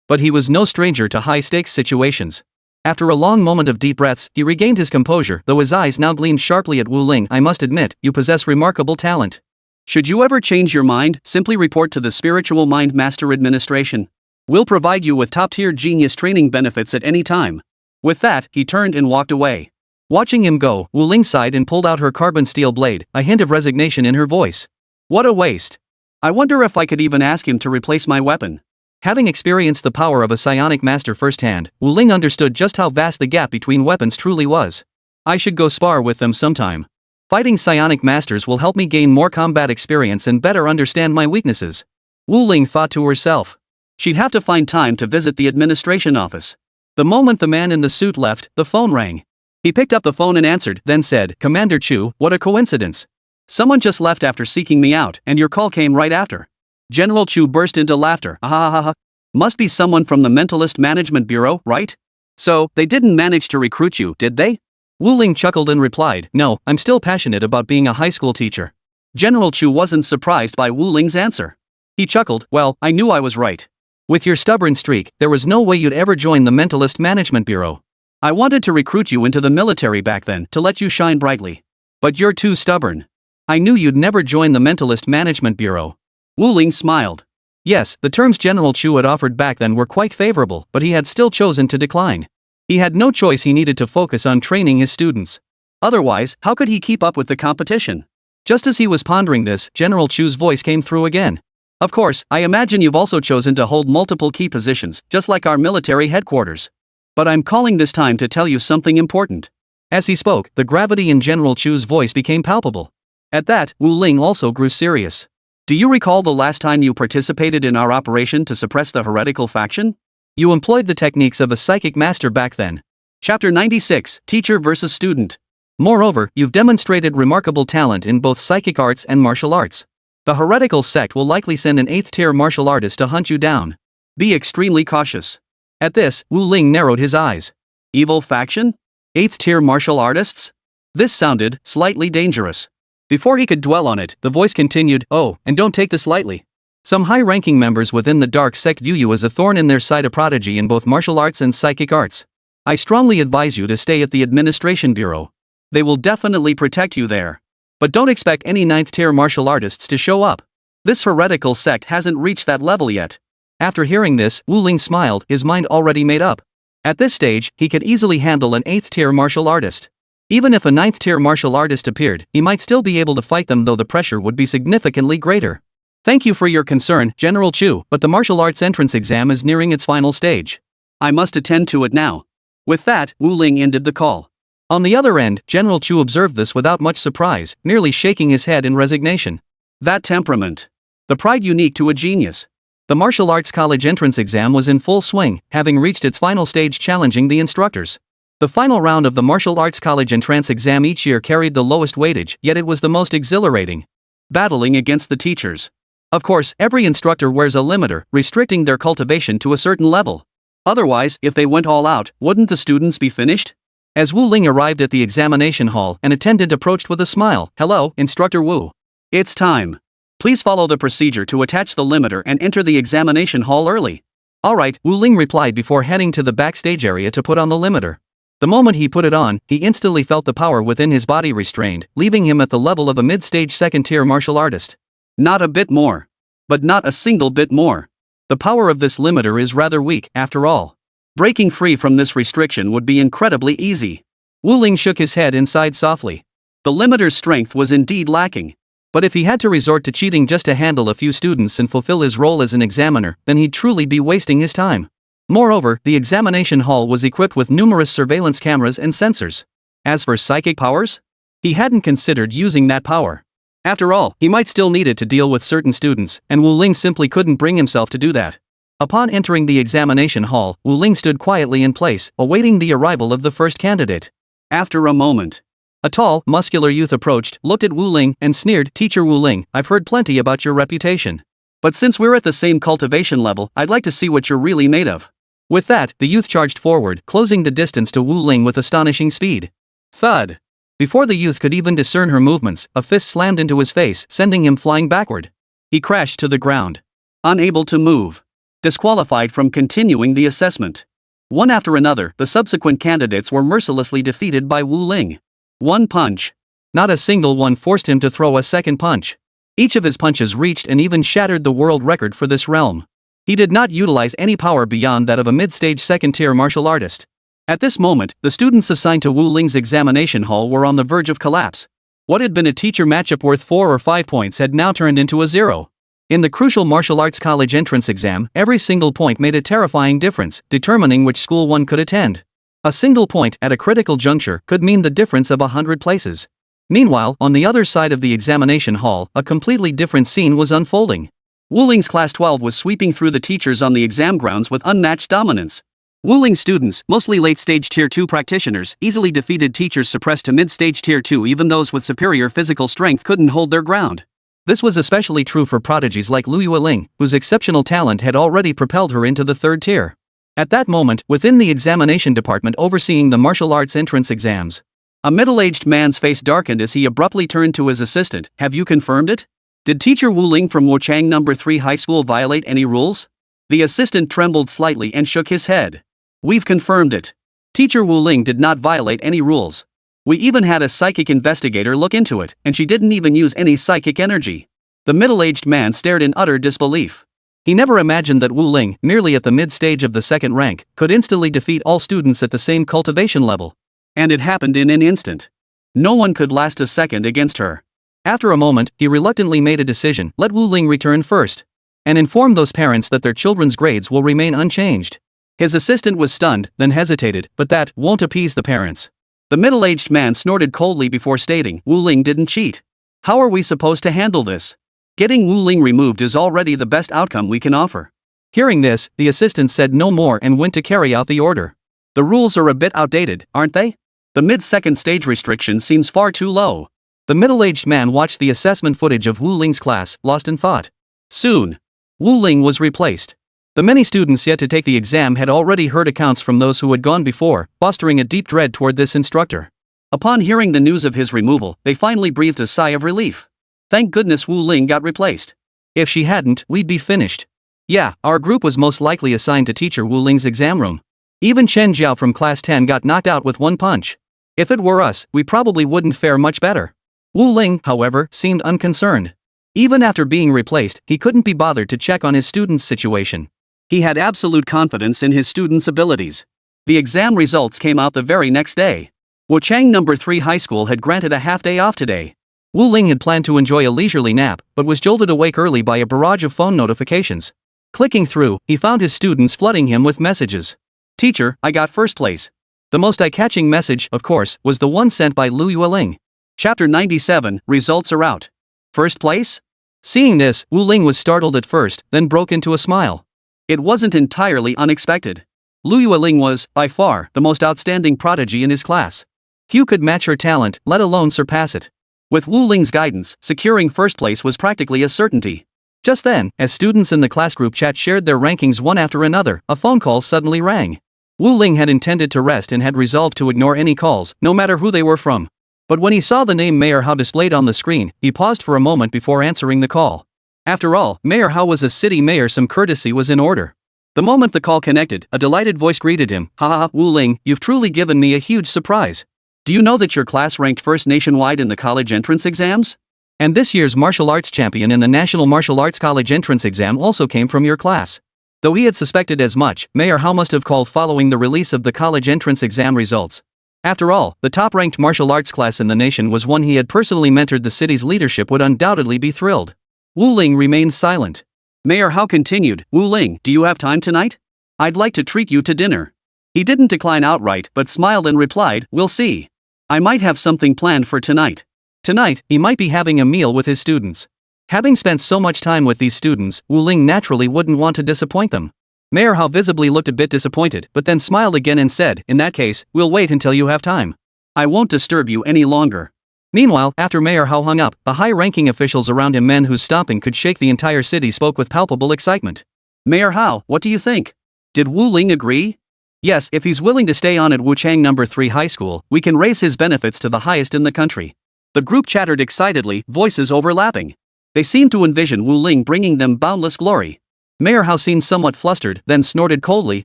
But he was no stranger to high-stakes situations. After a long moment of deep breaths, he regained his composure, though his eyes now gleamed sharply at Wu Ling. I must admit, you possess remarkable talent. Should you ever change your mind, simply report to the Spiritual Mind Master Administration. We'll provide you with top-tier genius training benefits at any time. With that, he turned and walked away. Watching him go, Wu Ling sighed and pulled out her carbon steel blade, a hint of resignation in her voice. What a waste. I wonder if I could even ask him to replace my weapon. Having experienced the power of a psionic master firsthand, Wu Ling understood just how vast the gap between weapons truly was. I should go spar with them sometime. Fighting psionic masters will help me gain more combat experience and better understand my weaknesses. Wu Ling thought to herself. She'd have to find time to visit the administration office. The moment the man in the suit left, the phone rang. He picked up the phone and answered, then said, Commander Chu, what a coincidence. Someone just left after seeking me out, and your call came right after. General Chu burst into laughter. Ha. Must be someone from the Mentalist Management Bureau, right? So, they didn't manage to recruit you, did they? Wu Ling chuckled and replied, No, I'm still passionate about being a high school teacher. General Chu wasn't surprised by Wu Ling's answer. He chuckled, well, I knew I was right. With your stubborn streak, there was no way you'd ever join the Mentalist Management Bureau. I wanted to recruit you into the military back then to let you shine brightly. But you're too stubborn. I knew you'd never join the Mentalist Management Bureau. Wu Ling smiled. Yes, the terms General Chu had offered back then were quite favorable, but he had still chosen to decline. He had no choice. He needed to focus on training his students. Otherwise, how could he keep up with the competition? Just as he was pondering this, General Chu's voice came through again. Of course, I imagine you've also chosen to hold multiple key positions, just like our military headquarters. But I'm calling this time to tell you something important. As he spoke, the gravity in General Chu's voice became palpable. At that, Wu Ling also grew serious. Do you recall the last time you participated in our operation to suppress the heretical faction? You employed the techniques of a psychic master back then. Chapter 96, Teacher versus Student. Moreover, you've demonstrated remarkable talent in both psychic arts and martial arts. The heretical sect will likely send an 8th-tier martial artist to hunt you down. Be extremely cautious. At this, Wu Ling narrowed his eyes. Evil faction? 8th-tier martial artists? This sounded slightly dangerous. Before he could dwell on it, the voice continued, Oh, and don't take this lightly. Some high-ranking members within the dark sect view you as a thorn in their side, a prodigy in both martial arts and psychic arts. I strongly advise you to stay at the Administration Bureau. They will definitely protect you there. But don't expect any 9th-tier martial artists to show up. This heretical sect hasn't reached that level yet. After hearing this, Wu Ling smiled, his mind already made up. At this stage, he could easily handle an 8th-tier martial artist. Even if a 9th-tier martial artist appeared, he might still be able to fight them, though the pressure would be significantly greater. Thank you for your concern, General Chu, but the martial arts entrance exam is nearing its final stage. I must attend to it now. With that, Wu Ling ended the call. On the other end, General Chu observed this without much surprise, merely shaking his head in resignation. That temperament. The pride unique to a genius. The martial arts college entrance exam was in full swing, having reached its final stage, challenging the instructors. The final round of the martial arts college entrance exam each year carried the lowest weightage, yet it was the most exhilarating. Battling against the teachers. Of course, every instructor wears a limiter, restricting their cultivation to a certain level. Otherwise, if they went all out, wouldn't the students be finished? As Wu Ling arrived at the examination hall, an attendant approached with a smile. "Hello, Instructor Wu. It's time. Please follow the procedure to attach the limiter and enter the examination hall early." "Alright," Wu Ling replied before heading to the backstage area to put on the limiter. The moment he put it on, he instantly felt the power within his body restrained, leaving him at the level of a mid-stage second-tier martial artist. Not a bit more. But not a single bit more. The power of this limiter is rather weak, after all. Breaking free from this restriction would be incredibly easy. Wu Ling shook his head and sighed softly. The limiter's strength was indeed lacking. But if he had to resort to cheating just to handle a few students and fulfill his role as an examiner, then he'd truly be wasting his time. Moreover, the examination hall was equipped with numerous surveillance cameras and sensors. As for psychic powers? He hadn't considered using that power. After all, he might still need it to deal with certain students, and Wu Ling simply couldn't bring himself to do that. Upon entering the examination hall, Wu Ling stood quietly in place, awaiting the arrival of the first candidate. After a moment, a tall, muscular youth approached, looked at Wu Ling, and sneered, "Teacher Wu Ling, I've heard plenty about your reputation. But since we're at the same cultivation level, I'd like to see what you're really made of." With that, the youth charged forward, closing the distance to Wu Ling with astonishing speed. Thud! Before the youth could even discern her movements, a fist slammed into his face, sending him flying backward. He crashed to the ground. Unable to move. Disqualified from continuing the assessment. One after another, the subsequent candidates were mercilessly defeated by Wu Ling. One punch. Not a single one forced him to throw a second punch. Each of his punches reached and even shattered the world record for this realm. He did not utilize any power beyond that of a mid-stage second-tier martial artist. At this moment, the students assigned to Wu Ling's examination hall were on the verge of collapse. What had been a teacher matchup worth 4 or 5 points had now turned into a 0. In the crucial martial arts college entrance exam, every single point made a terrifying difference, determining which school one could attend. A single point at a critical juncture could mean the difference of 100 places. Meanwhile, on the other side of the examination hall, a completely different scene was unfolding. Wu Ling's Class 12 was sweeping through the teachers on the exam grounds with unmatched dominance. Wu Ling's students, mostly late-stage Tier 2 practitioners, easily defeated teachers suppressed to mid-stage Tier 2. Even those with superior physical strength couldn't hold their ground. This was especially true for prodigies like Lu Yueling, whose exceptional talent had already propelled her into the 3rd tier. At that moment, within the examination department overseeing the martial arts entrance exams, a middle-aged man's face darkened as he abruptly turned to his assistant. "Have you confirmed it? Did teacher Wu Ling from Wuchang No. 3 High School violate any rules?" The assistant trembled slightly and shook his head. "We've confirmed it. Teacher Wu Ling did not violate any rules. We even had a psychic investigator look into it, and she didn't even use any psychic energy." The middle-aged man stared in utter disbelief. He never imagined that Wu Ling, merely at the mid-stage of the 2nd rank, could instantly defeat all students at the same cultivation level. And it happened in an instant. No one could last a second against her. After a moment, he reluctantly made a decision: let Wu Ling return first, and inform those parents that their children's grades will remain unchanged. His assistant was stunned, then hesitated, but that won't appease the parents. The middle-aged man snorted coldly before stating, "Wu Ling didn't cheat. How are we supposed to handle this? Getting Wu Ling removed is already the best outcome we can offer." Hearing this, the assistant said no more and went to carry out the order. "The rules are a bit outdated, aren't they? The mid-second stage restriction seems far too low." The middle-aged man watched the assessment footage of Wu Ling's class, lost in thought. Soon, Wu Ling was replaced. The many students yet to take the exam had already heard accounts from those who had gone before, fostering a deep dread toward this instructor. Upon hearing the news of his removal, they finally breathed a sigh of relief. Thank goodness Wu Ling got replaced. If she hadn't, we'd be finished. Yeah, our group was most likely assigned to teacher Wu Ling's exam room. Even Chen Jiao from Class 10 got knocked out with one punch. If it were us, we probably wouldn't fare much better. Wu Ling, however, seemed unconcerned. Even after being replaced, he couldn't be bothered to check on his students' situation. He had absolute confidence in his students' abilities. The exam results came out the very next day. Wuchang No. 3 High School had granted a half-day off today. Wu Ling had planned to enjoy a leisurely nap, but was jolted awake early by a barrage of phone notifications. Clicking through, he found his students flooding him with messages. "Teacher, I got first place." The most eye-catching message, of course, was the one sent by Lu Yueling. Chapter 97, Results are out. First place? Seeing this, Wu Ling was startled at first, then broke into a smile. It wasn't entirely unexpected. Lu Yueling was, by far, the most outstanding prodigy in his class. Few could match her talent, let alone surpass it. With Wu Ling's guidance, securing first place was practically a certainty. Just then, as students in the class group chat shared their rankings one after another, a phone call suddenly rang. Wu Ling had intended to rest and had resolved to ignore any calls, no matter who they were from. But when he saw the name Mayor Hao displayed on the screen, he paused for a moment before answering the call. After all, Mayor Hao was a city mayor, some courtesy was in order. The moment the call connected, a delighted voice greeted him. Ha ha, Wu Ling, you've truly given me a huge surprise. Do you know that your class ranked first nationwide in the college entrance exams? And this year's martial arts champion in the National Martial Arts College entrance exam also came from your class. Though he had suspected as much, Mayor Hao must have called following the release of the college entrance exam results. After all, the top-ranked martial arts class in the nation was one he had personally mentored. The city's leadership would undoubtedly be thrilled. Wu Ling remained silent. Mayor Hao continued, Wu Ling, do you have time tonight? I'd like to treat you to dinner. He didn't decline outright but smiled and replied, we'll see. I might have something planned for tonight. Tonight, he might be having a meal with his students. Having spent so much time with these students, Wu Ling naturally wouldn't want to disappoint them. Mayor Hao visibly looked a bit disappointed but then smiled again and said, in that case, we'll wait until you have time. I won't disturb you any longer. Meanwhile, after Mayor Hao hung up, the high-ranking officials around him, men whose stomping could shake the entire city, spoke with palpable excitement. Mayor Hao, what do you think? Did Wu Ling agree? Yes, if he's willing to stay on at Wuchang No. 3 High School, we can raise his benefits to the highest in the country. The group chattered excitedly, voices overlapping. They seemed to envision Wu Ling bringing them boundless glory. Mayor Hao seemed somewhat flustered, then snorted coldly,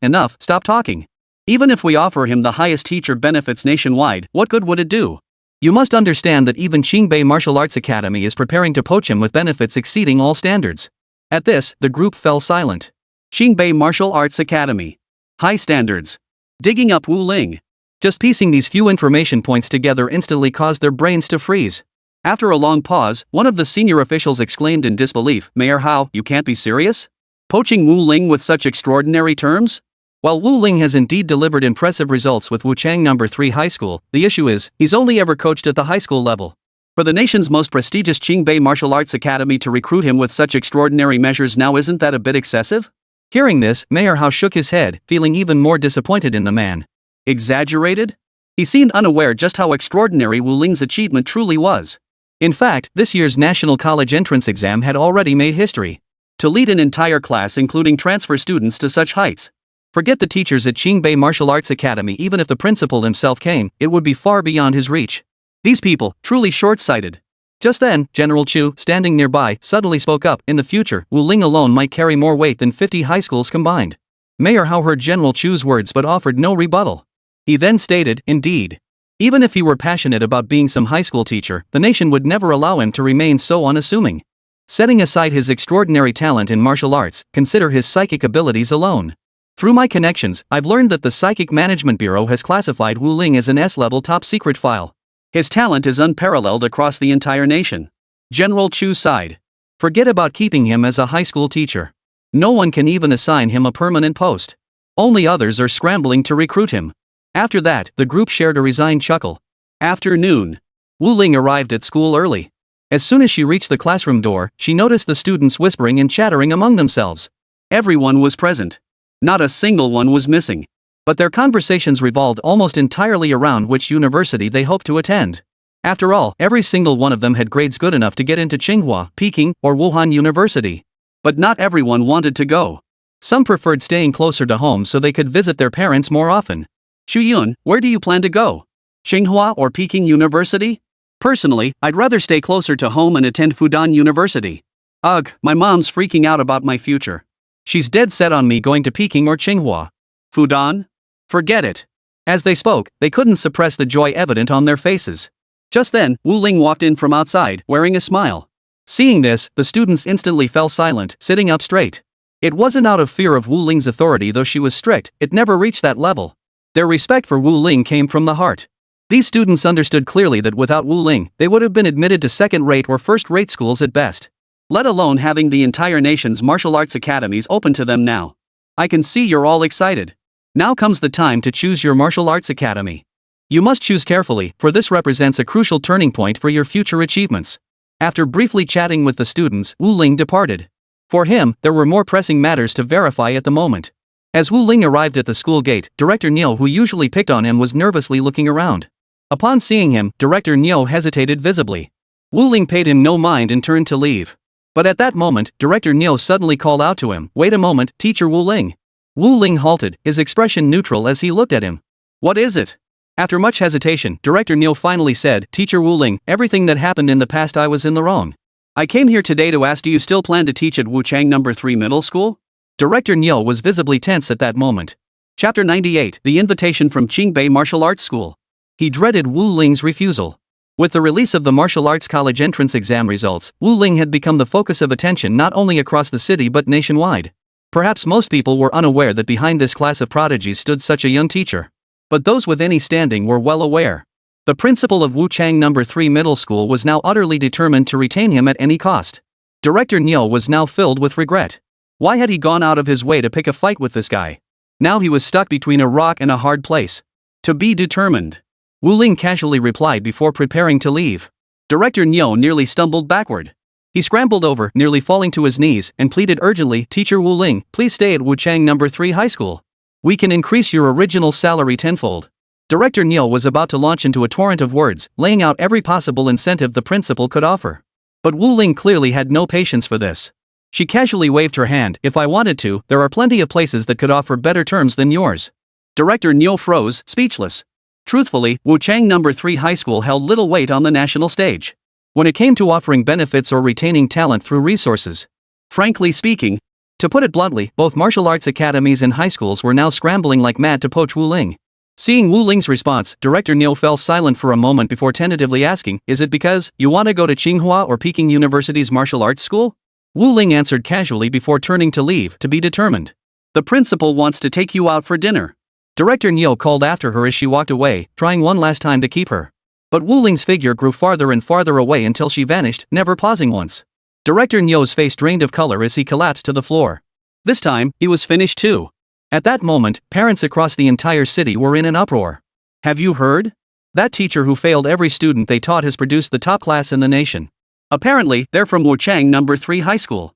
enough, stop talking. Even if we offer him the highest teacher benefits nationwide, what good would it do? You must understand that even Qingbei Martial Arts Academy is preparing to poach him with benefits exceeding all standards. At this, the group fell silent. Qingbei Martial Arts Academy. High standards. Digging up Wu Ling. Just piecing these few information points together instantly caused their brains to freeze. After a long pause, one of the senior officials exclaimed in disbelief, Mayor Hao, you can't be serious? Poaching Wu Ling with such extraordinary terms? While Wu Ling has indeed delivered impressive results with Wuchang No. 3 High School, the issue is, he's only ever coached at the high school level. For the nation's most prestigious Qingbei Martial Arts Academy to recruit him with such extraordinary measures now, isn't that a bit excessive? Hearing this, Mayor Hao shook his head, feeling even more disappointed in the man. Exaggerated? He seemed unaware just how extraordinary Wu Ling's achievement truly was. In fact, this year's National College Entrance Exam had already made history. To lead an entire class including transfer students to such heights. Forget the teachers at Qingbei Martial Arts Academy, even if the principal himself came, it would be far beyond his reach. These people, truly short-sighted. Just then, General Chu, standing nearby, suddenly spoke up, in the future, Wu Ling alone might carry more weight than 50 high schools combined. Mayor Hao heard General Chu's words but offered no rebuttal. He then stated, indeed. Even if he were passionate about being some high school teacher, the nation would never allow him to remain so unassuming. Setting aside his extraordinary talent in martial arts, consider his psychic abilities alone. Through my connections, I've learned that the Psychic Management Bureau has classified Wu Ling as an S-level top-secret file. His talent is unparalleled across the entire nation. General Chu sighed. Forget about keeping him as a high school teacher. No one can even assign him a permanent post. Only others are scrambling to recruit him. After that, the group shared a resigned chuckle. Afternoon. Wu Ling arrived at school early. As soon as she reached the classroom door, she noticed the students whispering and chattering among themselves. Everyone was present. Not a single one was missing. But their conversations revolved almost entirely around which university they hoped to attend. After all, every single one of them had grades good enough to get into Tsinghua, Peking, or Wuhan University. But not everyone wanted to go. Some preferred staying closer to home so they could visit their parents more often. Shuyun, where do you plan to go? Tsinghua or Peking University? Personally, I'd rather stay closer to home and attend Fudan University. Ugh, my mom's freaking out about my future. She's dead set on me going to Peking or Tsinghua. Fudan? Forget it. As they spoke, they couldn't suppress the joy evident on their faces. Just then, Wu Ling walked in from outside, wearing a smile. Seeing this, the students instantly fell silent, sitting up straight. It wasn't out of fear of Wu Ling's authority, though she was strict, it never reached that level. Their respect for Wu Ling came from the heart. These students understood clearly that without Wu Ling, they would have been admitted to second-rate or first-rate schools at best. Let alone having the entire nation's martial arts academies open to them now. I can see you're all excited. Now comes the time to choose your martial arts academy. You must choose carefully, for this represents a crucial turning point for your future achievements. After briefly chatting with the students, Wu Ling departed. For him, there were more pressing matters to verify at the moment. As Wu Ling arrived at the school gate, Director Niu, who usually picked on him, was nervously looking around. Upon seeing him, Director Niu hesitated visibly. Wu Ling paid him no mind and turned to leave. But at that moment, Director Niu suddenly called out to him, "Wait a moment, Teacher Wu Ling. Wu Ling halted, his expression neutral as he looked at him. What is it? After much hesitation, Director Niu finally said, Teacher Wu Ling, everything that happened in the past I was in the wrong. I came here today to ask, do you still plan to teach at Wuchang No. 3 Middle School? Director Niu was visibly tense at that moment. Chapter 98, The Invitation from Qingbei Martial Arts School. He dreaded Wu Ling's refusal. With the release of the martial arts college entrance exam results, Wu Ling had become the focus of attention not only across the city but nationwide. Perhaps most people were unaware that behind this class of prodigies stood such a young teacher. But those with any standing were well aware. The principal of Wuchang No. 3 Middle School was now utterly determined to retain him at any cost. Director Niu was now filled with regret. Why had he gone out of his way to pick a fight with this guy? Now he was stuck between a rock and a hard place. To be determined. Wu Ling casually replied before preparing to leave. Director Niu nearly stumbled backward. He scrambled over, nearly falling to his knees, and pleaded urgently, Teacher Wu Ling, please stay at Wuchang No. 3 High School. We can increase your original salary tenfold. Director Niu was about to launch into a torrent of words, laying out every possible incentive the principal could offer. But Wu Ling clearly had no patience for this. She casually waved her hand, if I wanted to, there are plenty of places that could offer better terms than yours. Director Niu froze, speechless. Truthfully, Wuchang No. 3 High School held little weight on the national stage when it came to offering benefits or retaining talent through resources. Frankly speaking, to put it bluntly, both martial arts academies and high schools were now scrambling like mad to poach Wu Ling. Seeing Wu Ling's response, Director Niu fell silent for a moment before tentatively asking, is it because you want to go to Tsinghua or Peking University's martial arts school? Wu Ling answered casually before turning to leave, to be determined. The principal wants to take you out for dinner. Director Niu called after her as she walked away, trying one last time to keep her. But Wu Ling's figure grew farther and farther away until she vanished, never pausing once. Director Niu's face drained of color as he collapsed to the floor. This time, he was finished too. At that moment, parents across the entire city were in an uproar. Have you heard? That teacher who failed every student they taught has produced the top class in the nation. Apparently, they're from Wuchang No. 3 High School.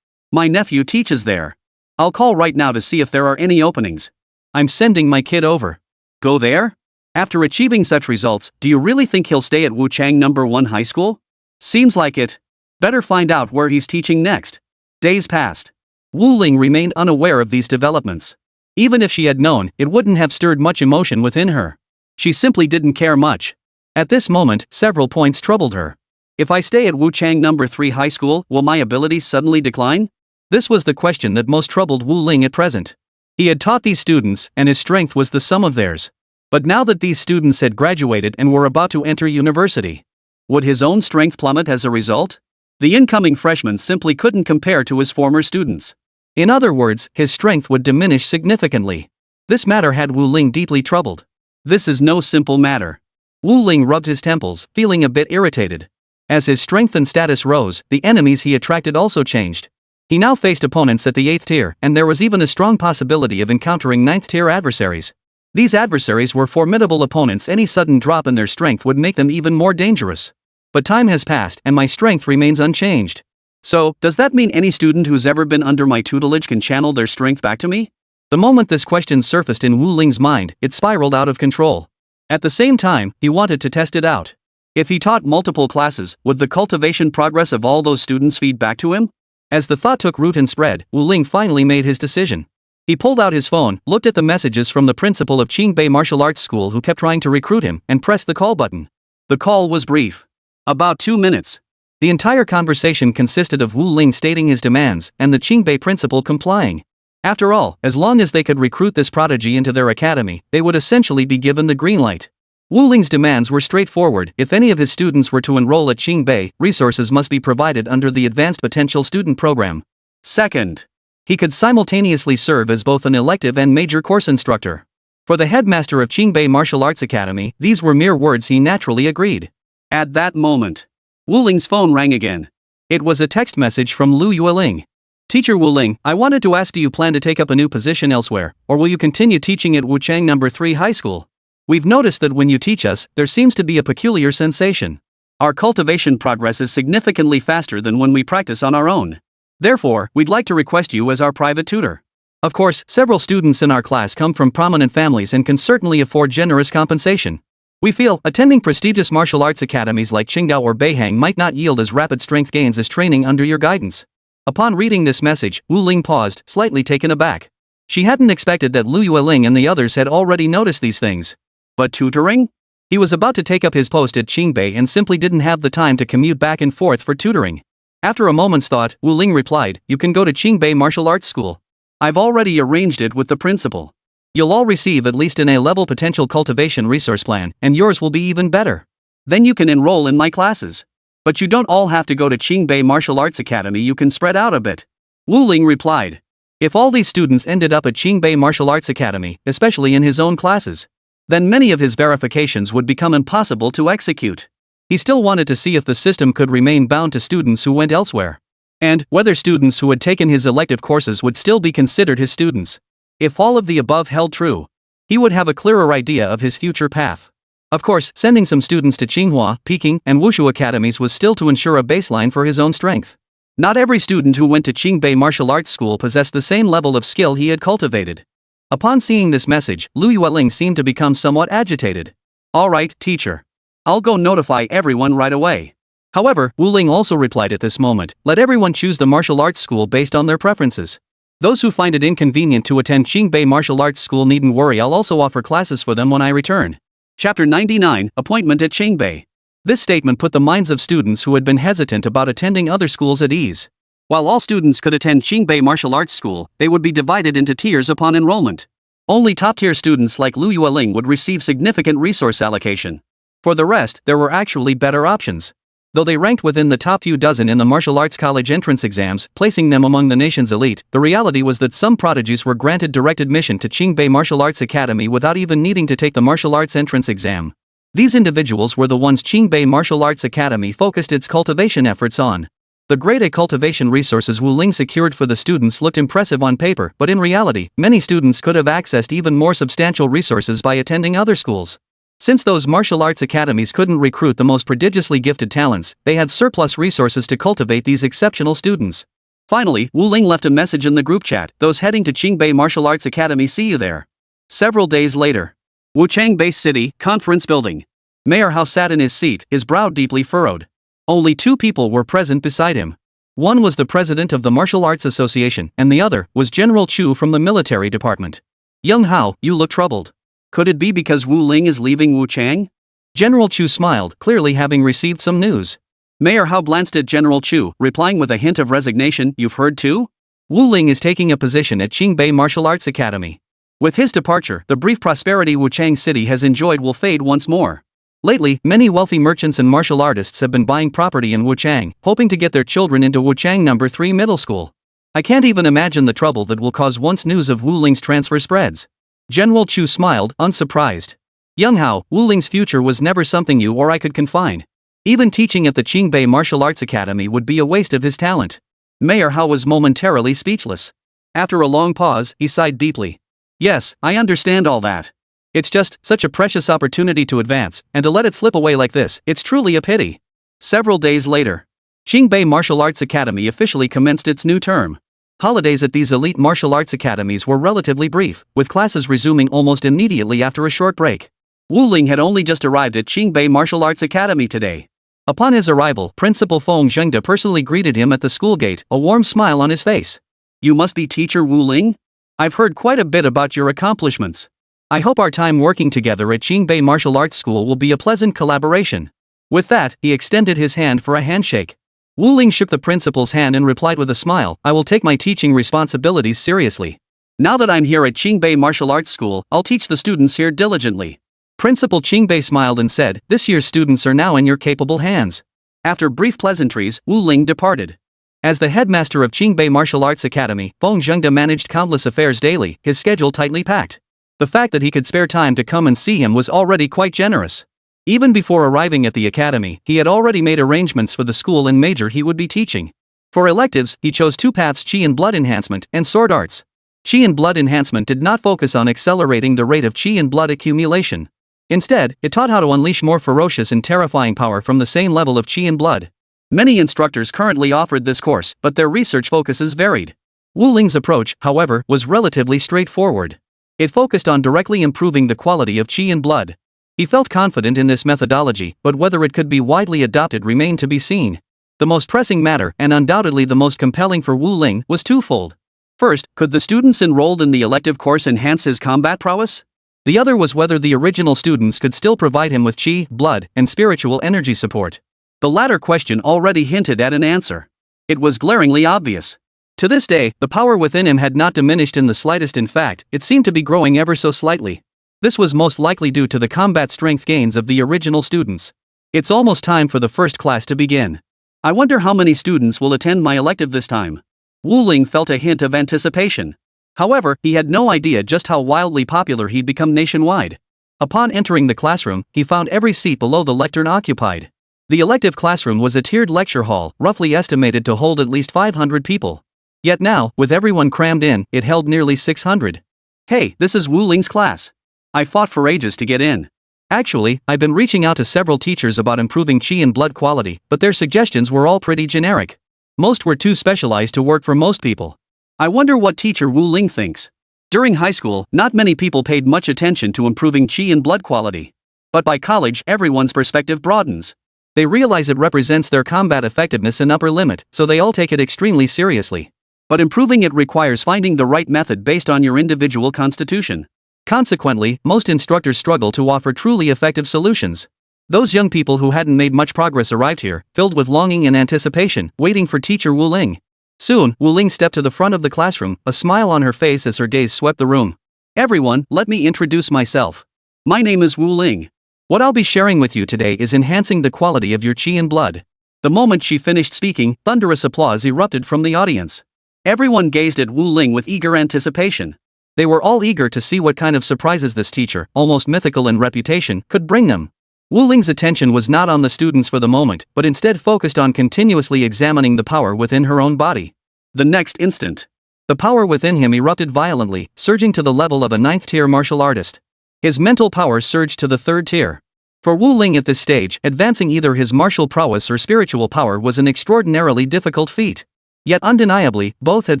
My nephew teaches there. I'll call right now to see if there are any openings. I'm sending my kid over. Go there? After achieving such results, do you really think he'll stay at Wuchang No. 1 High School? Seems like it. Better find out where he's teaching next. Days passed. Wu Ling remained unaware of these developments. Even if she had known, it wouldn't have stirred much emotion within her. She simply didn't care much. At this moment, several points troubled her. If I stay at Wuchang No. 3 High School, will my abilities suddenly decline? This was the question that most troubled Wu Ling at present. He had taught these students, and his strength was the sum of theirs. But now that these students had graduated and were about to enter university, would his own strength plummet as a result? The incoming freshmen simply couldn't compare to his former students. In other words, his strength would diminish significantly. This matter had Wu Ling deeply troubled. This is no simple matter. Wu Ling rubbed his temples, feeling a bit irritated. As his strength and status rose, the enemies he attracted also changed. He now faced opponents at the 8th tier, and there was even a strong possibility of encountering 9th tier adversaries. These adversaries were formidable opponents. Any sudden drop in their strength would make them even more dangerous. But time has passed, and my strength remains unchanged. So, does that mean any student who's ever been under my tutelage can channel their strength back to me? The moment this question surfaced in Wu Ling's mind, it spiraled out of control. At the same time, he wanted to test it out. If he taught multiple classes, would the cultivation progress of all those students feed back to him? As the thought took root and spread, Wu Ling finally made his decision. He pulled out his phone, looked at the messages from the principal of Qingbei Martial Arts School who kept trying to recruit him, and pressed the call button. The call was brief. About 2 minutes. The entire conversation consisted of Wu Ling stating his demands, and the Qingbei principal complying. After all, as long as they could recruit this prodigy into their academy, they would essentially be given the green light. Wu Ling's demands were straightforward. If any of his students were to enroll at Qingbei, resources must be provided under the Advanced Potential Student Program. Second, he could simultaneously serve as both an elective and major course instructor. For the headmaster of Qingbei Martial Arts Academy, these were mere words he naturally agreed. At that moment, Wu Ling's phone rang again. It was a text message from Lu Yueling. Teacher Wu Ling, I wanted to ask, do you plan to take up a new position elsewhere, or will you continue teaching at Wuchang No. 3 High School? We've noticed that when you teach us, there seems to be a peculiar sensation. Our cultivation progress is significantly faster than when we practice on our own. Therefore, we'd like to request you as our private tutor. Of course, several students in our class come from prominent families and can certainly afford generous compensation. We feel attending prestigious martial arts academies like Qingdao or Beihang might not yield as rapid strength gains as training under your guidance. Upon reading this message, Wu Ling paused, slightly taken aback. She hadn't expected that Lu Yueling and the others had already noticed these things. But tutoring? He was about to take up his post at Qingbei and simply didn't have the time to commute back and forth for tutoring. After a moment's thought, Wu Ling replied, "You can go to Qingbei Martial Arts School. I've already arranged it with the principal. You'll all receive at least an A-level potential cultivation resource plan, and yours will be even better. Then you can enroll in my classes. But you don't all have to go to Qingbei Martial Arts Academy, you can spread out a bit." Wu Ling replied. If all these students ended up at Qingbei Martial Arts Academy, especially in his own classes, then many of his verifications would become impossible to execute. He still wanted to see if the system could remain bound to students who went elsewhere, and whether students who had taken his elective courses would still be considered his students. If all of the above held true, he would have a clearer idea of his future path. Of course, sending some students to Tsinghua, Peking, and Wushu academies was still to ensure a baseline for his own strength. Not every student who went to Qingbei Martial Arts School possessed the same level of skill he had cultivated. Upon seeing this message, Lu Yueling seemed to become somewhat agitated. "All right, teacher. I'll go notify everyone right away." However, Wu Ling also replied at this moment, "Let everyone choose the martial arts school based on their preferences. Those who find it inconvenient to attend Qingbei Martial Arts School needn't worry, I'll also offer classes for them when I return." Chapter 99, Appointment at Qingbei. This statement put the minds of students who had been hesitant about attending other schools at ease. While all students could attend Qingbei Martial Arts School, they would be divided into tiers upon enrollment. Only top-tier students like Lu Yueling would receive significant resource allocation. For the rest, there were actually better options. Though they ranked within the top few dozen in the martial arts college entrance exams, placing them among the nation's elite, the reality was that some prodigies were granted direct admission to Qingbei Martial Arts Academy without even needing to take the martial arts entrance exam. These individuals were the ones Qingbei Martial Arts Academy focused its cultivation efforts on. The grade A cultivation resources Wu Ling secured for the students looked impressive on paper, but in reality, many students could have accessed even more substantial resources by attending other schools. Since those martial arts academies couldn't recruit the most prodigiously gifted talents, they had surplus resources to cultivate these exceptional students. Finally, Wu Ling left a message in the group chat, "Those heading to Qingbei Martial Arts Academy, see you there." Several days later, Wuchang Base City, Conference Building. Mayor Hao sat in his seat, his brow deeply furrowed. Only two people were present beside him. One was the president of the Martial Arts Association, and the other was General Chu from the military department. "Young Hao, you look troubled. Could it be because Wu Ling is leaving Wuchang?" General Chu smiled, clearly having received some news. Mayor Hao glanced at General Chu, replying with a hint of resignation, "You've heard too? Wu Ling is taking a position at Qingbei Martial Arts Academy. With his departure, the brief prosperity Wuchang City has enjoyed will fade once more. Lately, many wealthy merchants and martial artists have been buying property in Wuchang, hoping to get their children into Wuchang No. 3 Middle School. I can't even imagine the trouble that will cause once news of Wu Ling's transfer spreads." General Chu smiled, unsurprised. "Young Hao, Wu Ling's future was never something you or I could confine. Even teaching at the Qingbei Martial Arts Academy would be a waste of his talent." Mayor Hao was momentarily speechless. After a long pause, he sighed deeply. "Yes, I understand all that. It's just such a precious opportunity to advance, and to let it slip away like this, it's truly a pity." Several days later, Qingbei Martial Arts Academy officially commenced its new term. Holidays at these elite martial arts academies were relatively brief, with classes resuming almost immediately after a short break. Wu Ling had only just arrived at Qingbei Martial Arts Academy today. Upon his arrival, Principal Feng Zhengde personally greeted him at the school gate, a warm smile on his face. "You must be Teacher Wu Ling? I've heard quite a bit about your accomplishments. I hope our time working together at Qingbei Martial Arts School will be a pleasant collaboration." With that, he extended his hand for a handshake. Wu Ling shook the principal's hand and replied with a smile, "I will take my teaching responsibilities seriously. Now that I'm here at Qingbei Martial Arts School, I'll teach the students here diligently." Principal Qingbei smiled and said, "This year's students are now in your capable hands." After brief pleasantries, Wu Ling departed. As the headmaster of Qingbei Martial Arts Academy, Feng Zhengde managed countless affairs daily, his schedule tightly packed. The fact that he could spare time to come and see him was already quite generous. Even before arriving at the academy, he had already made arrangements for the school and major he would be teaching. For electives, he chose two paths: Qi and Blood Enhancement, and Sword Arts. Qi and Blood Enhancement did not focus on accelerating the rate of Qi and blood accumulation. Instead, it taught how to unleash more ferocious and terrifying power from the same level of Qi and blood. Many instructors currently offered this course, but their research focuses varied. Wu Ling's approach, however, was relatively straightforward. It focused on directly improving the quality of Qi and blood. He felt confident in this methodology, but whether it could be widely adopted remained to be seen. The most pressing matter, and undoubtedly the most compelling for Wu Ling, was twofold. First, could the students enrolled in the elective course enhance his combat prowess? The other was whether the original students could still provide him with chi, blood, and spiritual energy support. The latter question already hinted at an answer. It was glaringly obvious. To this day, the power within him had not diminished in the slightest. In fact, it seemed to be growing ever so slightly. This was most likely due to the combat strength gains of the original students. It's almost time for the first class to begin. I wonder how many students will attend my elective this time. Wu Ling felt a hint of anticipation. However, he had no idea just how wildly popular he'd become nationwide. Upon entering the classroom, he found every seat below the lectern occupied. The elective classroom was a tiered lecture hall, roughly estimated to hold at least 500 people. Yet now, with everyone crammed in, it held nearly 600. Hey, this is Wu Ling's class. I fought for ages to get in. Actually, I've been reaching out to several teachers about improving chi and blood quality, but their suggestions were all pretty generic. Most were too specialized to work for most people. I wonder what teacher Wu Ling thinks. During high school, not many people paid much attention to improving chi and blood quality. But by college, everyone's perspective broadens. They realize it represents their combat effectiveness and upper limit, so they all take it extremely seriously. But improving it requires finding the right method based on your individual constitution. Consequently, most instructors struggle to offer truly effective solutions. Those young people who hadn't made much progress arrived here, filled with longing and anticipation, waiting for teacher Wu Ling. Soon, Wu Ling stepped to the front of the classroom, a smile on her face as her gaze swept the room. Everyone, let me introduce myself. My name is Wu Ling. What I'll be sharing with you today is enhancing the quality of your chi and blood. The moment she finished speaking, thunderous applause erupted from the audience. Everyone gazed at Wu Ling with eager anticipation. They were all eager to see what kind of surprises this teacher, almost mythical in reputation, could bring them. Wu Ling's attention was not on the students for the moment, but instead focused on continuously examining the power within her own body. The next instant, the power within him erupted violently, surging to the level of a 9th-tier martial artist. His mental power surged to the 3rd tier. For Wu Ling at this stage, advancing either his martial prowess or spiritual power was an extraordinarily difficult feat. Yet undeniably, both had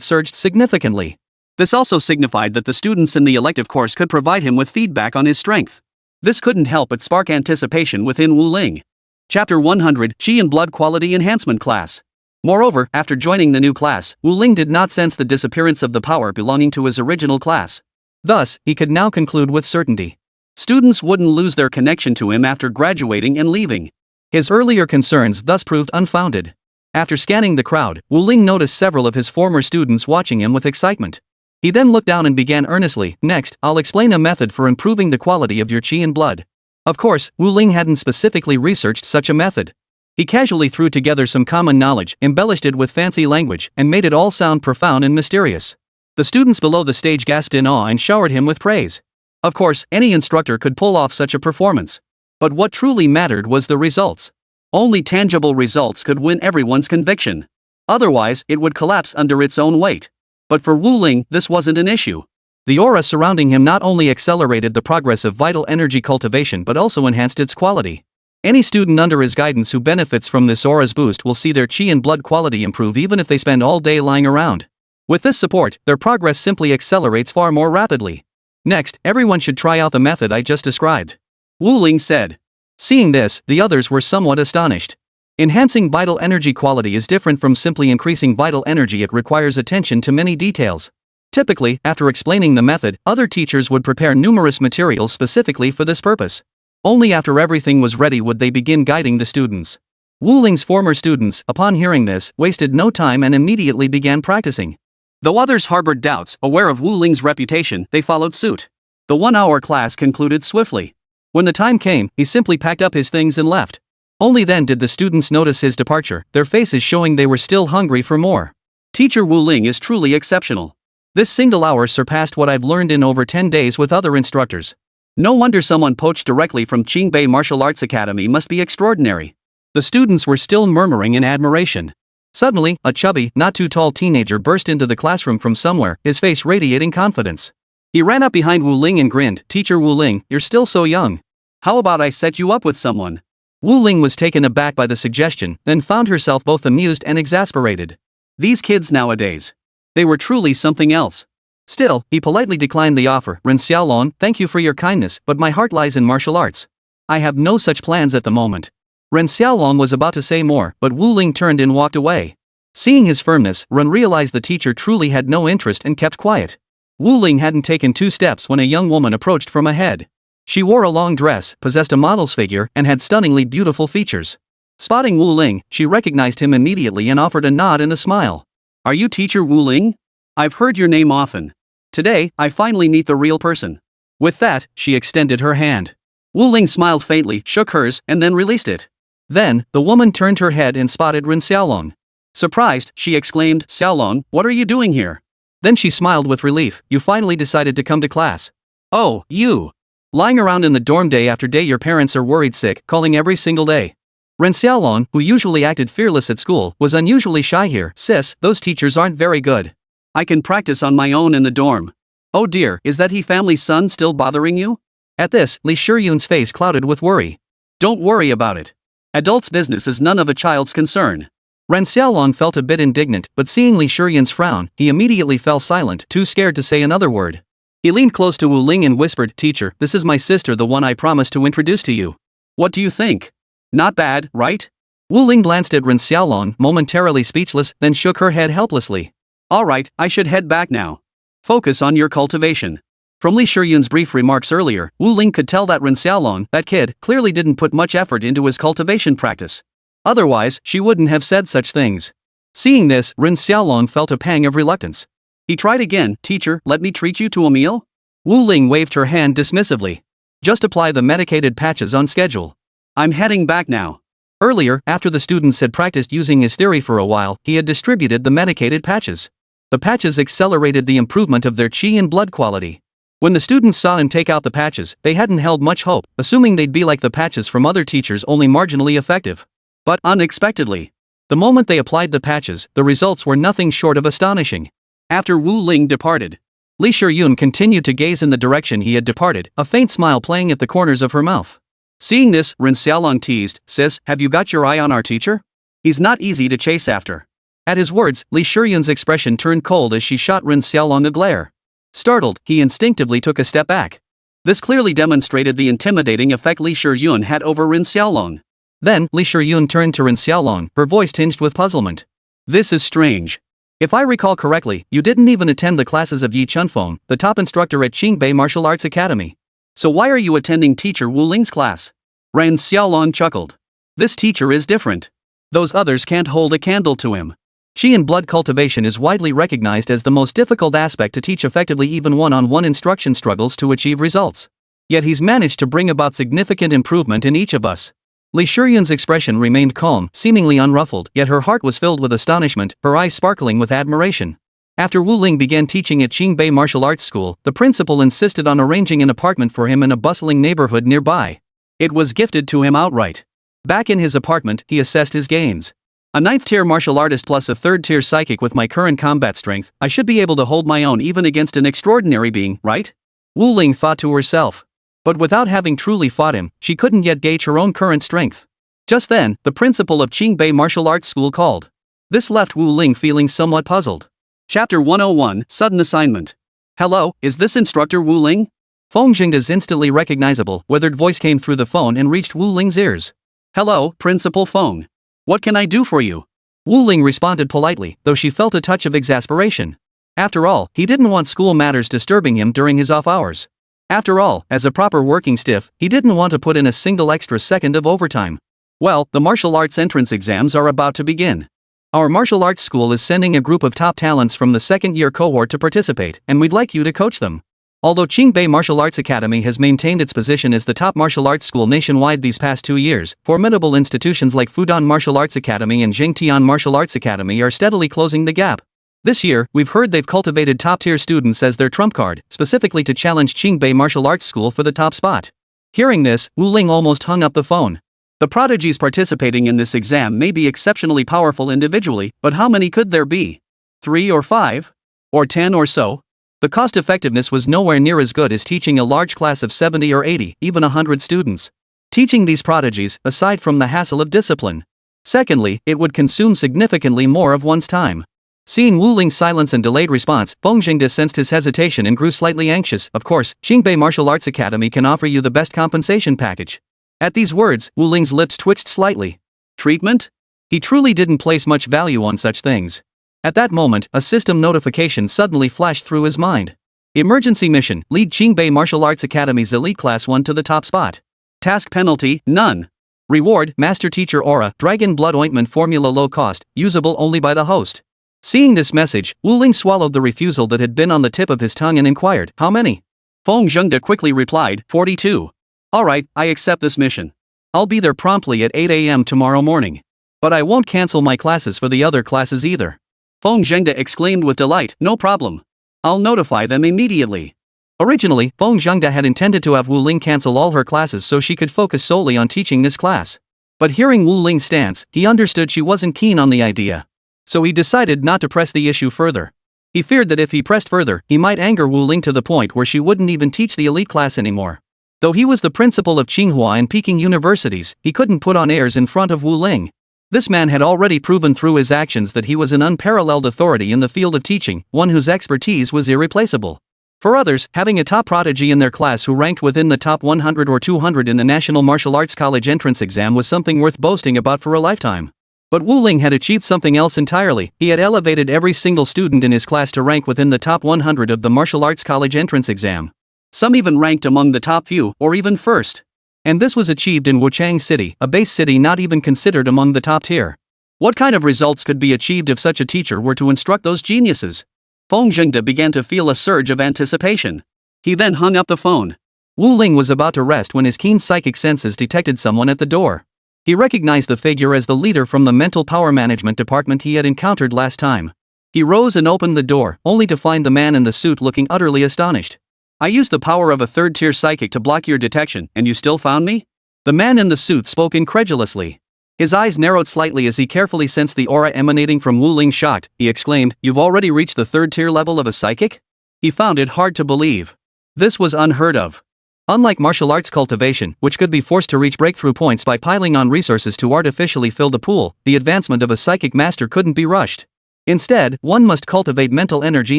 surged significantly. This also signified that the students in the elective course could provide him with feedback on his strength. This couldn't help but spark anticipation within Wu Ling. Chapter 100, Chi and Blood Quality Enhancement Class. Moreover, after joining the new class, Wu Ling did not sense the disappearance of the power belonging to his original class. Thus, he could now conclude with certainty. Students wouldn't lose their connection to him after graduating and leaving. His earlier concerns thus proved unfounded. After scanning the crowd, Wu Ling noticed several of his former students watching him with excitement. He then looked down and began earnestly, "Next, I'll explain a method for improving the quality of your chi and blood." Of course, Wu Ling hadn't specifically researched such a method. He casually threw together some common knowledge, embellished it with fancy language, and made it all sound profound and mysterious. The students below the stage gasped in awe and showered him with praise. Of course, any instructor could pull off such a performance. But what truly mattered was the results. Only tangible results could win everyone's conviction. Otherwise, it would collapse under its own weight. But for Wu Ling, this wasn't an issue. The aura surrounding him not only accelerated the progress of vital energy cultivation but also enhanced its quality. Any student under his guidance who benefits from this aura's boost will see their chi and blood quality improve even if they spend all day lying around. With this support, their progress simply accelerates far more rapidly. Next, everyone should try out the method I just described. Wu Ling said. Seeing this, the others were somewhat astonished. Enhancing vital energy quality is different from simply increasing vital energy. It requires attention to many details. Typically, after explaining the method, other teachers would prepare numerous materials specifically for this purpose. Only after everything was ready would they begin guiding the students. Wu Ling's former students, upon hearing this, wasted no time and immediately began practicing. Though others harbored doubts, aware of Wu Ling's reputation, they followed suit. The 1-hour class concluded swiftly. When the time came, he simply packed up his things and left. Only then did the students notice his departure, their faces showing they were still hungry for more. Teacher Wu Ling is truly exceptional. This single hour surpassed what I've learned in over 10 days with other instructors. No wonder someone poached directly from Qingbei Martial Arts Academy must be extraordinary. The students were still murmuring in admiration. Suddenly, a chubby, not too tall teenager burst into the classroom from somewhere, his face radiating confidence. He ran up behind Wu Ling and grinned, "Teacher Wu Ling, you're still so young. How about I set you up with someone?" Wu Ling was taken aback by the suggestion, then found herself both amused and exasperated. These kids nowadays. They were truly something else. Still, he politely declined the offer. "Ren Xiaolong, thank you for your kindness, but my heart lies in martial arts. I have no such plans at the moment." Ren Xiaolong was about to say more, but Wu Ling turned and walked away. Seeing his firmness, Ren realized the teacher truly had no interest and kept quiet. Wu Ling hadn't taken 2 steps when a young woman approached from ahead. She wore a long dress, possessed a model's figure, and had stunningly beautiful features. Spotting Wu Ling, she recognized him immediately and offered a nod and a smile. "Are you teacher Wu Ling? I've heard your name often. Today, I finally meet the real person." With that, she extended her hand. Wu Ling smiled faintly, shook hers, and then released it. Then, the woman turned her head and spotted Ren Xiaolong. Surprised, she exclaimed, "Xiaolong, what are you doing here?" Then she smiled with relief. "You finally decided to come to class." "Oh, you. Lying around in the dorm day after day, your parents are worried sick, calling every single day." Ren Xiaolong, who usually acted fearless at school, was unusually shy here. "Sis, those teachers aren't very good. I can practice on my own in the dorm." "Oh dear, is that he family's son still bothering you?" At this, Li Shiyun's face clouded with worry. "Don't worry about it. Adults' business is none of a child's concern." Ren Xiaolong felt a bit indignant, but seeing Li Shiyun's frown, he immediately fell silent, too scared to say another word. He leaned close to Wu Ling and whispered, "Teacher, this is my sister, the one I promised to introduce to you. What do you think? Not bad, right?" Wu Ling glanced at Ren Xiaolong, momentarily speechless, then shook her head helplessly. "All right, I should head back now. Focus on your cultivation." From Li Shiyun's brief remarks earlier, Wu Ling could tell that Ren Xiaolong, that kid, clearly didn't put much effort into his cultivation practice. Otherwise, she wouldn't have said such things. Seeing this, Ren Xiaolong felt a pang of reluctance. He tried again. "Teacher, let me treat you to a meal?" Wu Ling waved her hand dismissively. "Just apply the medicated patches on schedule. I'm heading back now." Earlier, after the students had practiced using his theory for a while, he had distributed the medicated patches. The patches accelerated the improvement of their qi and blood quality. When the students saw him take out the patches, they hadn't held much hope, assuming they'd be like the patches from other teachers, only marginally effective. But, unexpectedly, the moment they applied the patches, the results were nothing short of astonishing. After Wu Ling departed, Li Shiyun continued to gaze in the direction he had departed, a faint smile playing at the corners of her mouth. Seeing this, Ren Xiaolong teased, "Sis, have you got your eye on our teacher? He's not easy to chase after." At his words, Li Shiyun's expression turned cold as she shot Ren Xiaolong a glare. Startled, he instinctively took a step back. This clearly demonstrated the intimidating effect Li Shiyun had over Ren Xiaolong. Then, Li Shiyun turned to Ren Xiaolong, her voice tinged with puzzlement. "This is strange. If I recall correctly, you didn't even attend the classes of Yi Chunfeng, the top instructor at Qingbei Martial Arts Academy. So why are you attending teacher Wu Ling's class?" Ren Xiaolong chuckled. "This teacher is different. Those others can't hold a candle to him. Qi and blood cultivation is widely recognized as the most difficult aspect to teach effectively. Even one-on-one instruction struggles to achieve results. Yet he's managed to bring about significant improvement in each of us." Li Shiyun's expression remained calm, seemingly unruffled, yet her heart was filled with astonishment, her eyes sparkling with admiration. After Wu Ling began teaching at Qingbei Martial Arts School, the principal insisted on arranging an apartment for him in a bustling neighborhood nearby. It was gifted to him outright. Back in his apartment, he assessed his gains. "A 9th-tier martial artist plus a 3rd-tier psychic with my current combat strength, I should be able to hold my own even against an extraordinary being, right?" Wu Ling thought to herself. But without having truly fought him, she couldn't yet gauge her own current strength. Just then, the principal of Qingbei Martial Arts School called. This left Wu Ling feeling somewhat puzzled. Chapter 101, Sudden Assignment. "Hello, is this instructor Wu Ling?" Feng Jingda's instantly recognizable, weathered voice came through the phone and reached Wu Ling's ears. "Hello, Principal Feng. What can I do for you?" Wu Ling responded politely, though she felt a touch of exasperation. After all, he didn't want school matters disturbing him during his off hours. After all, as a proper working stiff, he didn't want to put in a single extra second of overtime. "Well, the martial arts entrance exams are about to begin. Our martial arts school is sending a group of top talents from the 2nd-year cohort to participate, and we'd like you to coach them." Although Qingbei Martial Arts Academy has maintained its position as the top martial arts school nationwide these past 2 years, formidable institutions like Fudan Martial Arts Academy and Jingtian Martial Arts Academy are steadily closing the gap. This year, we've heard they've cultivated top-tier students as their trump card, specifically to challenge Qingbei Martial Arts School for the top spot. Hearing this, Wu Ling almost hung up the phone. The prodigies participating in this exam may be exceptionally powerful individually, but how many could there be? 3 or 5? Or 10 or so? The cost-effectiveness was nowhere near as good as teaching a large class of 70 or 80, even 100 students. Teaching these prodigies, aside from the hassle of discipline. Secondly, it would consume significantly more of one's time. Seeing Wu Ling's silence and delayed response, Feng Jingde sensed his hesitation and grew slightly anxious. "Of course, Qingbei Martial Arts Academy can offer you the best compensation package." At these words, Wu Ling's lips twitched slightly. "Treatment? He truly didn't place much value on such things. At that moment, a system notification suddenly flashed through his mind. Emergency mission, lead Qingbei Martial Arts Academy's elite class 1 to the top spot. Task penalty, none. Reward, Master Teacher Aura, Dragon Blood Ointment Formula low cost, usable only by the host. Seeing this message, Wu Ling swallowed the refusal that had been on the tip of his tongue and inquired, how many? Feng Zhengde quickly replied, 42. Alright, I accept this mission. I'll be there promptly at 8 a.m. tomorrow morning. But I won't cancel my classes for the other classes either. Feng Zhengde exclaimed with delight, no problem. I'll notify them immediately. Originally, Feng Zhengde had intended to have Wu Ling cancel all her classes so she could focus solely on teaching this class. But hearing Wu Ling's stance, he understood she wasn't keen on the idea. So he decided not to press the issue further. He feared that if he pressed further, he might anger Wu Ling to the point where she wouldn't even teach the elite class anymore. Though he was the principal of Tsinghua and Peking universities, he couldn't put on airs in front of Wu Ling. This man had already proven through his actions that he was an unparalleled authority in the field of teaching, one whose expertise was irreplaceable. For others, having a top prodigy in their class who ranked within the top 100 or 200 in the National Martial Arts College entrance exam was something worth boasting about for a lifetime. But Wu Ling had achieved something else entirely. He had elevated every single student in his class to rank within the top 100 of the Martial Arts College entrance exam. Some even ranked among the top few, or even first. And this was achieved in Wuchang City, a base city not even considered among the top tier. What kind of results could be achieved if such a teacher were to instruct those geniuses? Feng Zhengde began to feel a surge of anticipation. He then hung up the phone. Wu Ling was about to rest when his keen psychic senses detected someone at the door. He recognized the figure as the leader from the mental power management department he had encountered last time. He rose and opened the door, only to find the man in the suit looking utterly astonished. I used the power of a third-tier psychic to block your detection, and you still found me? The man in the suit spoke incredulously. His eyes narrowed slightly as he carefully sensed the aura emanating from Wu Ling. Shocked, he exclaimed, "You've already reached the third-tier level of a psychic?" He found it hard to believe. This was unheard of. Unlike martial arts cultivation, which could be forced to reach breakthrough points by piling on resources to artificially fill the pool, the advancement of a psychic master couldn't be rushed. Instead, one must cultivate mental energy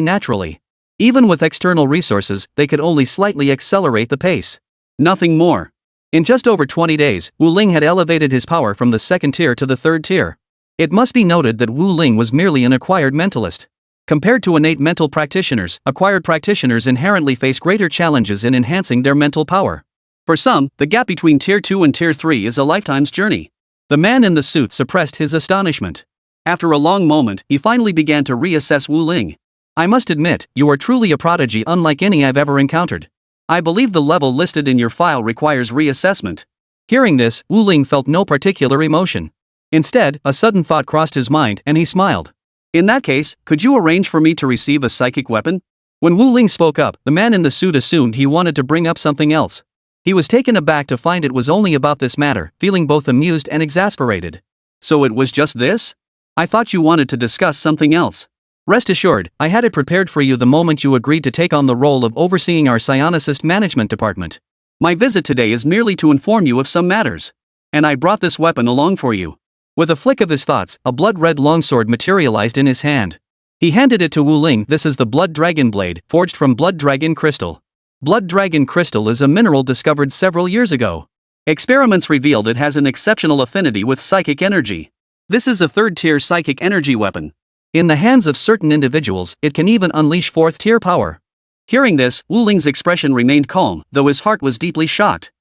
naturally. Even with external resources, they could only slightly accelerate the pace. Nothing more. In just over 20 days, Wu Ling had elevated his power from the second tier to the third tier. It must be noted that Wu Ling was merely an acquired mentalist. Compared to innate mental practitioners, acquired practitioners inherently face greater challenges in enhancing their mental power. For some, the gap between Tier 2 and Tier 3 is a lifetime's journey. The man in the suit suppressed his astonishment. After a long moment, he finally began to reassess Wu Ling. I must admit, you are truly a prodigy unlike any I've ever encountered. I believe the level listed in your file requires reassessment. Hearing this, Wu Ling felt no particular emotion. Instead, a sudden thought crossed his mind and he smiled. In that case, could you arrange for me to receive a psychic weapon? When Wu Ling spoke up, the man in the suit assumed he wanted to bring up something else. He was taken aback to find it was only about this matter, feeling both amused and exasperated. So it was just this? I thought you wanted to discuss something else. Rest assured, I had it prepared for you the moment you agreed to take on the role of overseeing our psionicist management department. My visit today is merely to inform you of some matters. And I brought this weapon along for you. With a flick of his thoughts, a blood-red longsword materialized in his hand. He handed it to Wu Ling. This is the Blood Dragon Blade, forged from Blood Dragon Crystal. Blood Dragon Crystal is a mineral discovered several years ago. Experiments revealed it has an exceptional affinity with psychic energy. This is a third-tier psychic energy weapon. In the hands of certain individuals, it can even unleash fourth-tier power. Hearing this, Wu Ling's expression remained calm, though his heart was deeply shocked.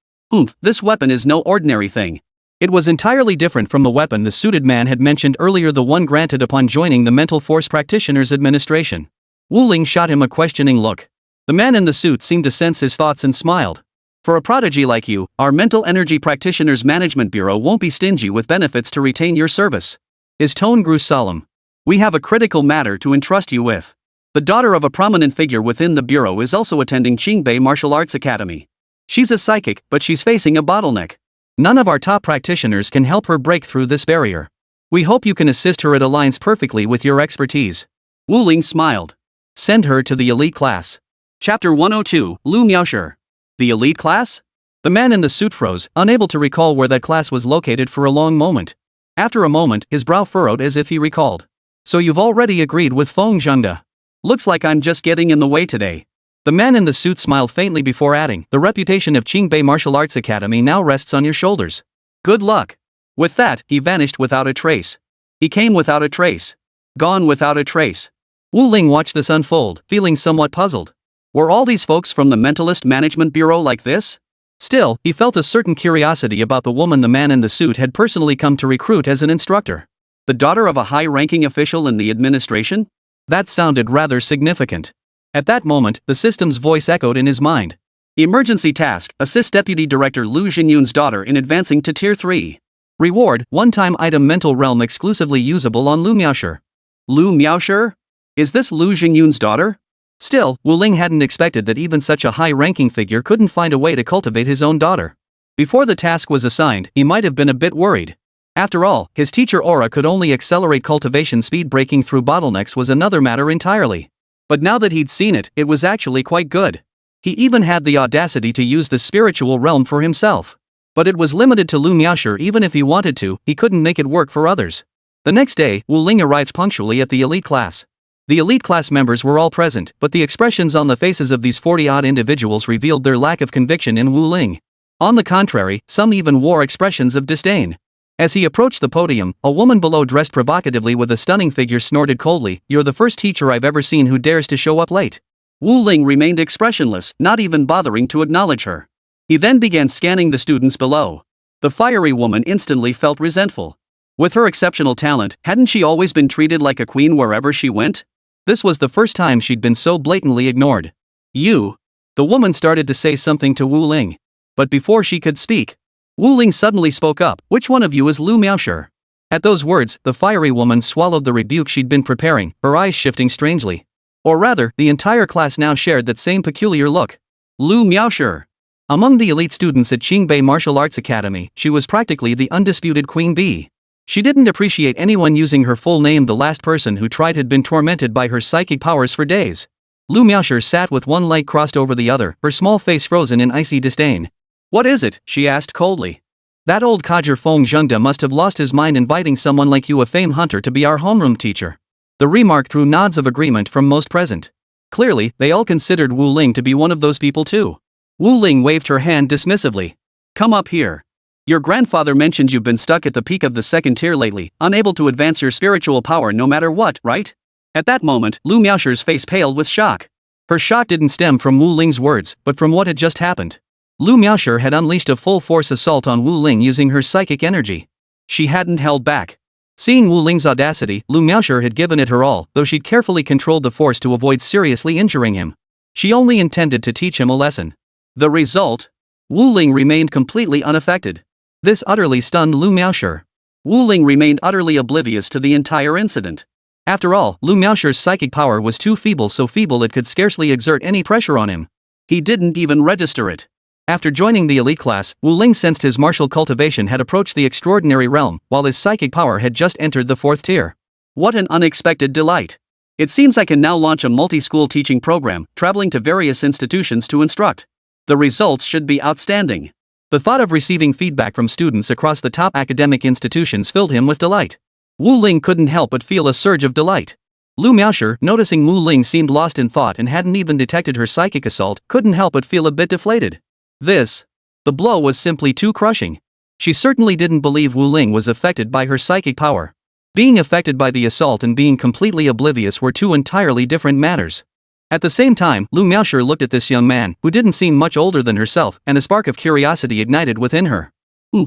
This weapon is no ordinary thing. It was entirely different from the weapon the suited man had mentioned earlier, the one granted upon joining the Mental Force Practitioners Administration. Wu Ling shot him a questioning look. The man in the suit seemed to sense his thoughts and smiled. For a prodigy like you, our Mental Energy Practitioners Management Bureau won't be stingy with benefits to retain your service. His tone grew solemn. We have a critical matter to entrust you with. The daughter of a prominent figure within the Bureau is also attending Qingbei Martial Arts Academy. She's a psychic, but she's facing a bottleneck. None of our top practitioners can help her break through this barrier. We hope you can assist her. It aligns perfectly with your expertise. Wu Ling smiled. Send her to the elite class. Chapter 102, Lu Miaoshi. The elite class? The man in the suit froze, unable to recall where that class was located for a long moment. After a moment, his brow furrowed as if he recalled. So you've already agreed with Feng Zhengde. Looks like I'm just getting in the way today. The man in the suit smiled faintly before adding, the reputation of Qingbei Martial Arts Academy now rests on your shoulders. Good luck. With that, he vanished without a trace. He came without a trace. Gone without a trace. Wu Ling watched this unfold, feeling somewhat puzzled. Were all these folks from the Mentalist Management Bureau like this? Still, he felt a certain curiosity about the woman the man in the suit had personally come to recruit as an instructor. The daughter of a high-ranking official in the administration? That sounded rather significant. At that moment, the system's voice echoed in his mind. Emergency task: assist Deputy Director Lu Jinyun's daughter in advancing to Tier 3. Reward: one-time item mental realm exclusively usable on Lu Miaoshi. Lu Miaoshi? Is this Lu Jinyun's daughter? Still, Wu Ling hadn't expected that even such a high-ranking figure couldn't find a way to cultivate his own daughter. Before the task was assigned, he might have been a bit worried. After all, his teacher aura could only accelerate cultivation speed. Breaking through bottlenecks was another matter entirely. But now that he'd seen it, it was actually quite good. He even had the audacity to use the spiritual realm for himself. But it was limited to Lu Miaoshi. Even if he wanted to, he couldn't make it work for others. The next day, Wu Ling arrived punctually at the elite class. The elite class members were all present, but the expressions on the faces of these 40-odd individuals revealed their lack of conviction in Wu Ling. On the contrary, some even wore expressions of disdain. As he approached the podium, a woman below dressed provocatively with a stunning figure snorted coldly, "You're the first teacher I've ever seen who dares to show up late." Wu Ling remained expressionless, not even bothering to acknowledge her. He then began scanning the students below. The fiery woman instantly felt resentful. With her exceptional talent, hadn't she always been treated like a queen wherever she went? This was the first time she'd been so blatantly ignored. "You." The woman started to say something to Wu Ling. But before she could speak, Wu Ling suddenly spoke up. "Which one of you is Lu Miaoshi?" At those words, the fiery woman swallowed the rebuke she'd been preparing, her eyes shifting strangely. Or rather, the entire class now shared that same peculiar look. Lu Miaoshi. Among the elite students at Qingbei Martial Arts Academy, she was practically the undisputed queen bee. She didn't appreciate anyone using her full name. The last person who tried had been tormented by her psychic powers for days. Lu Miaoshi sat with one leg crossed over the other, her small face frozen in icy disdain. "What is it?" she asked coldly. "That old codger Feng Zhengde must have lost his mind inviting someone like you, a fame hunter, to be our homeroom teacher." The remark drew nods of agreement from most present. Clearly, they all considered Wu Ling to be one of those people too. Wu Ling waved her hand dismissively. "Come up here. Your grandfather mentioned you've been stuck at the peak of the second tier lately, unable to advance your spiritual power no matter what, right?" At that moment, Lu Miaoshi's face paled with shock. Her shock didn't stem from Wu Ling's words, but from what had just happened. Lu Miaoshi had unleashed a full-force assault on Wu Ling using her psychic energy. She hadn't held back. Seeing Wu Ling's audacity, Lu Miaoshi had given it her all, though she'd carefully controlled the force to avoid seriously injuring him. She only intended to teach him a lesson. The result? Wu Ling remained completely unaffected. This utterly stunned Lu Miaoshi. Wu Ling remained utterly oblivious to the entire incident. After all, Lu Miaoshi's psychic power was too feeble, so feeble it could scarcely exert any pressure on him. He didn't even register it. After joining the elite class, Wu Ling sensed his martial cultivation had approached the extraordinary realm, while his psychic power had just entered the 4th tier. What an unexpected delight. It seems I can now launch a multi-school teaching program, traveling to various institutions to instruct. The results should be outstanding. The thought of receiving feedback from students across the top academic institutions filled him with delight. Wu Ling couldn't help but feel a surge of delight. Lu Miaoshi, noticing Wu Ling seemed lost in thought and hadn't even detected her psychic assault, couldn't help but feel a bit deflated. The blow was simply too crushing. She certainly didn't believe Wu Ling was affected by her psychic power. Being affected by the assault and being completely oblivious were two entirely different matters. At the same time, Lu Miaoshi looked at this young man, who didn't seem much older than herself, and a spark of curiosity ignited within her.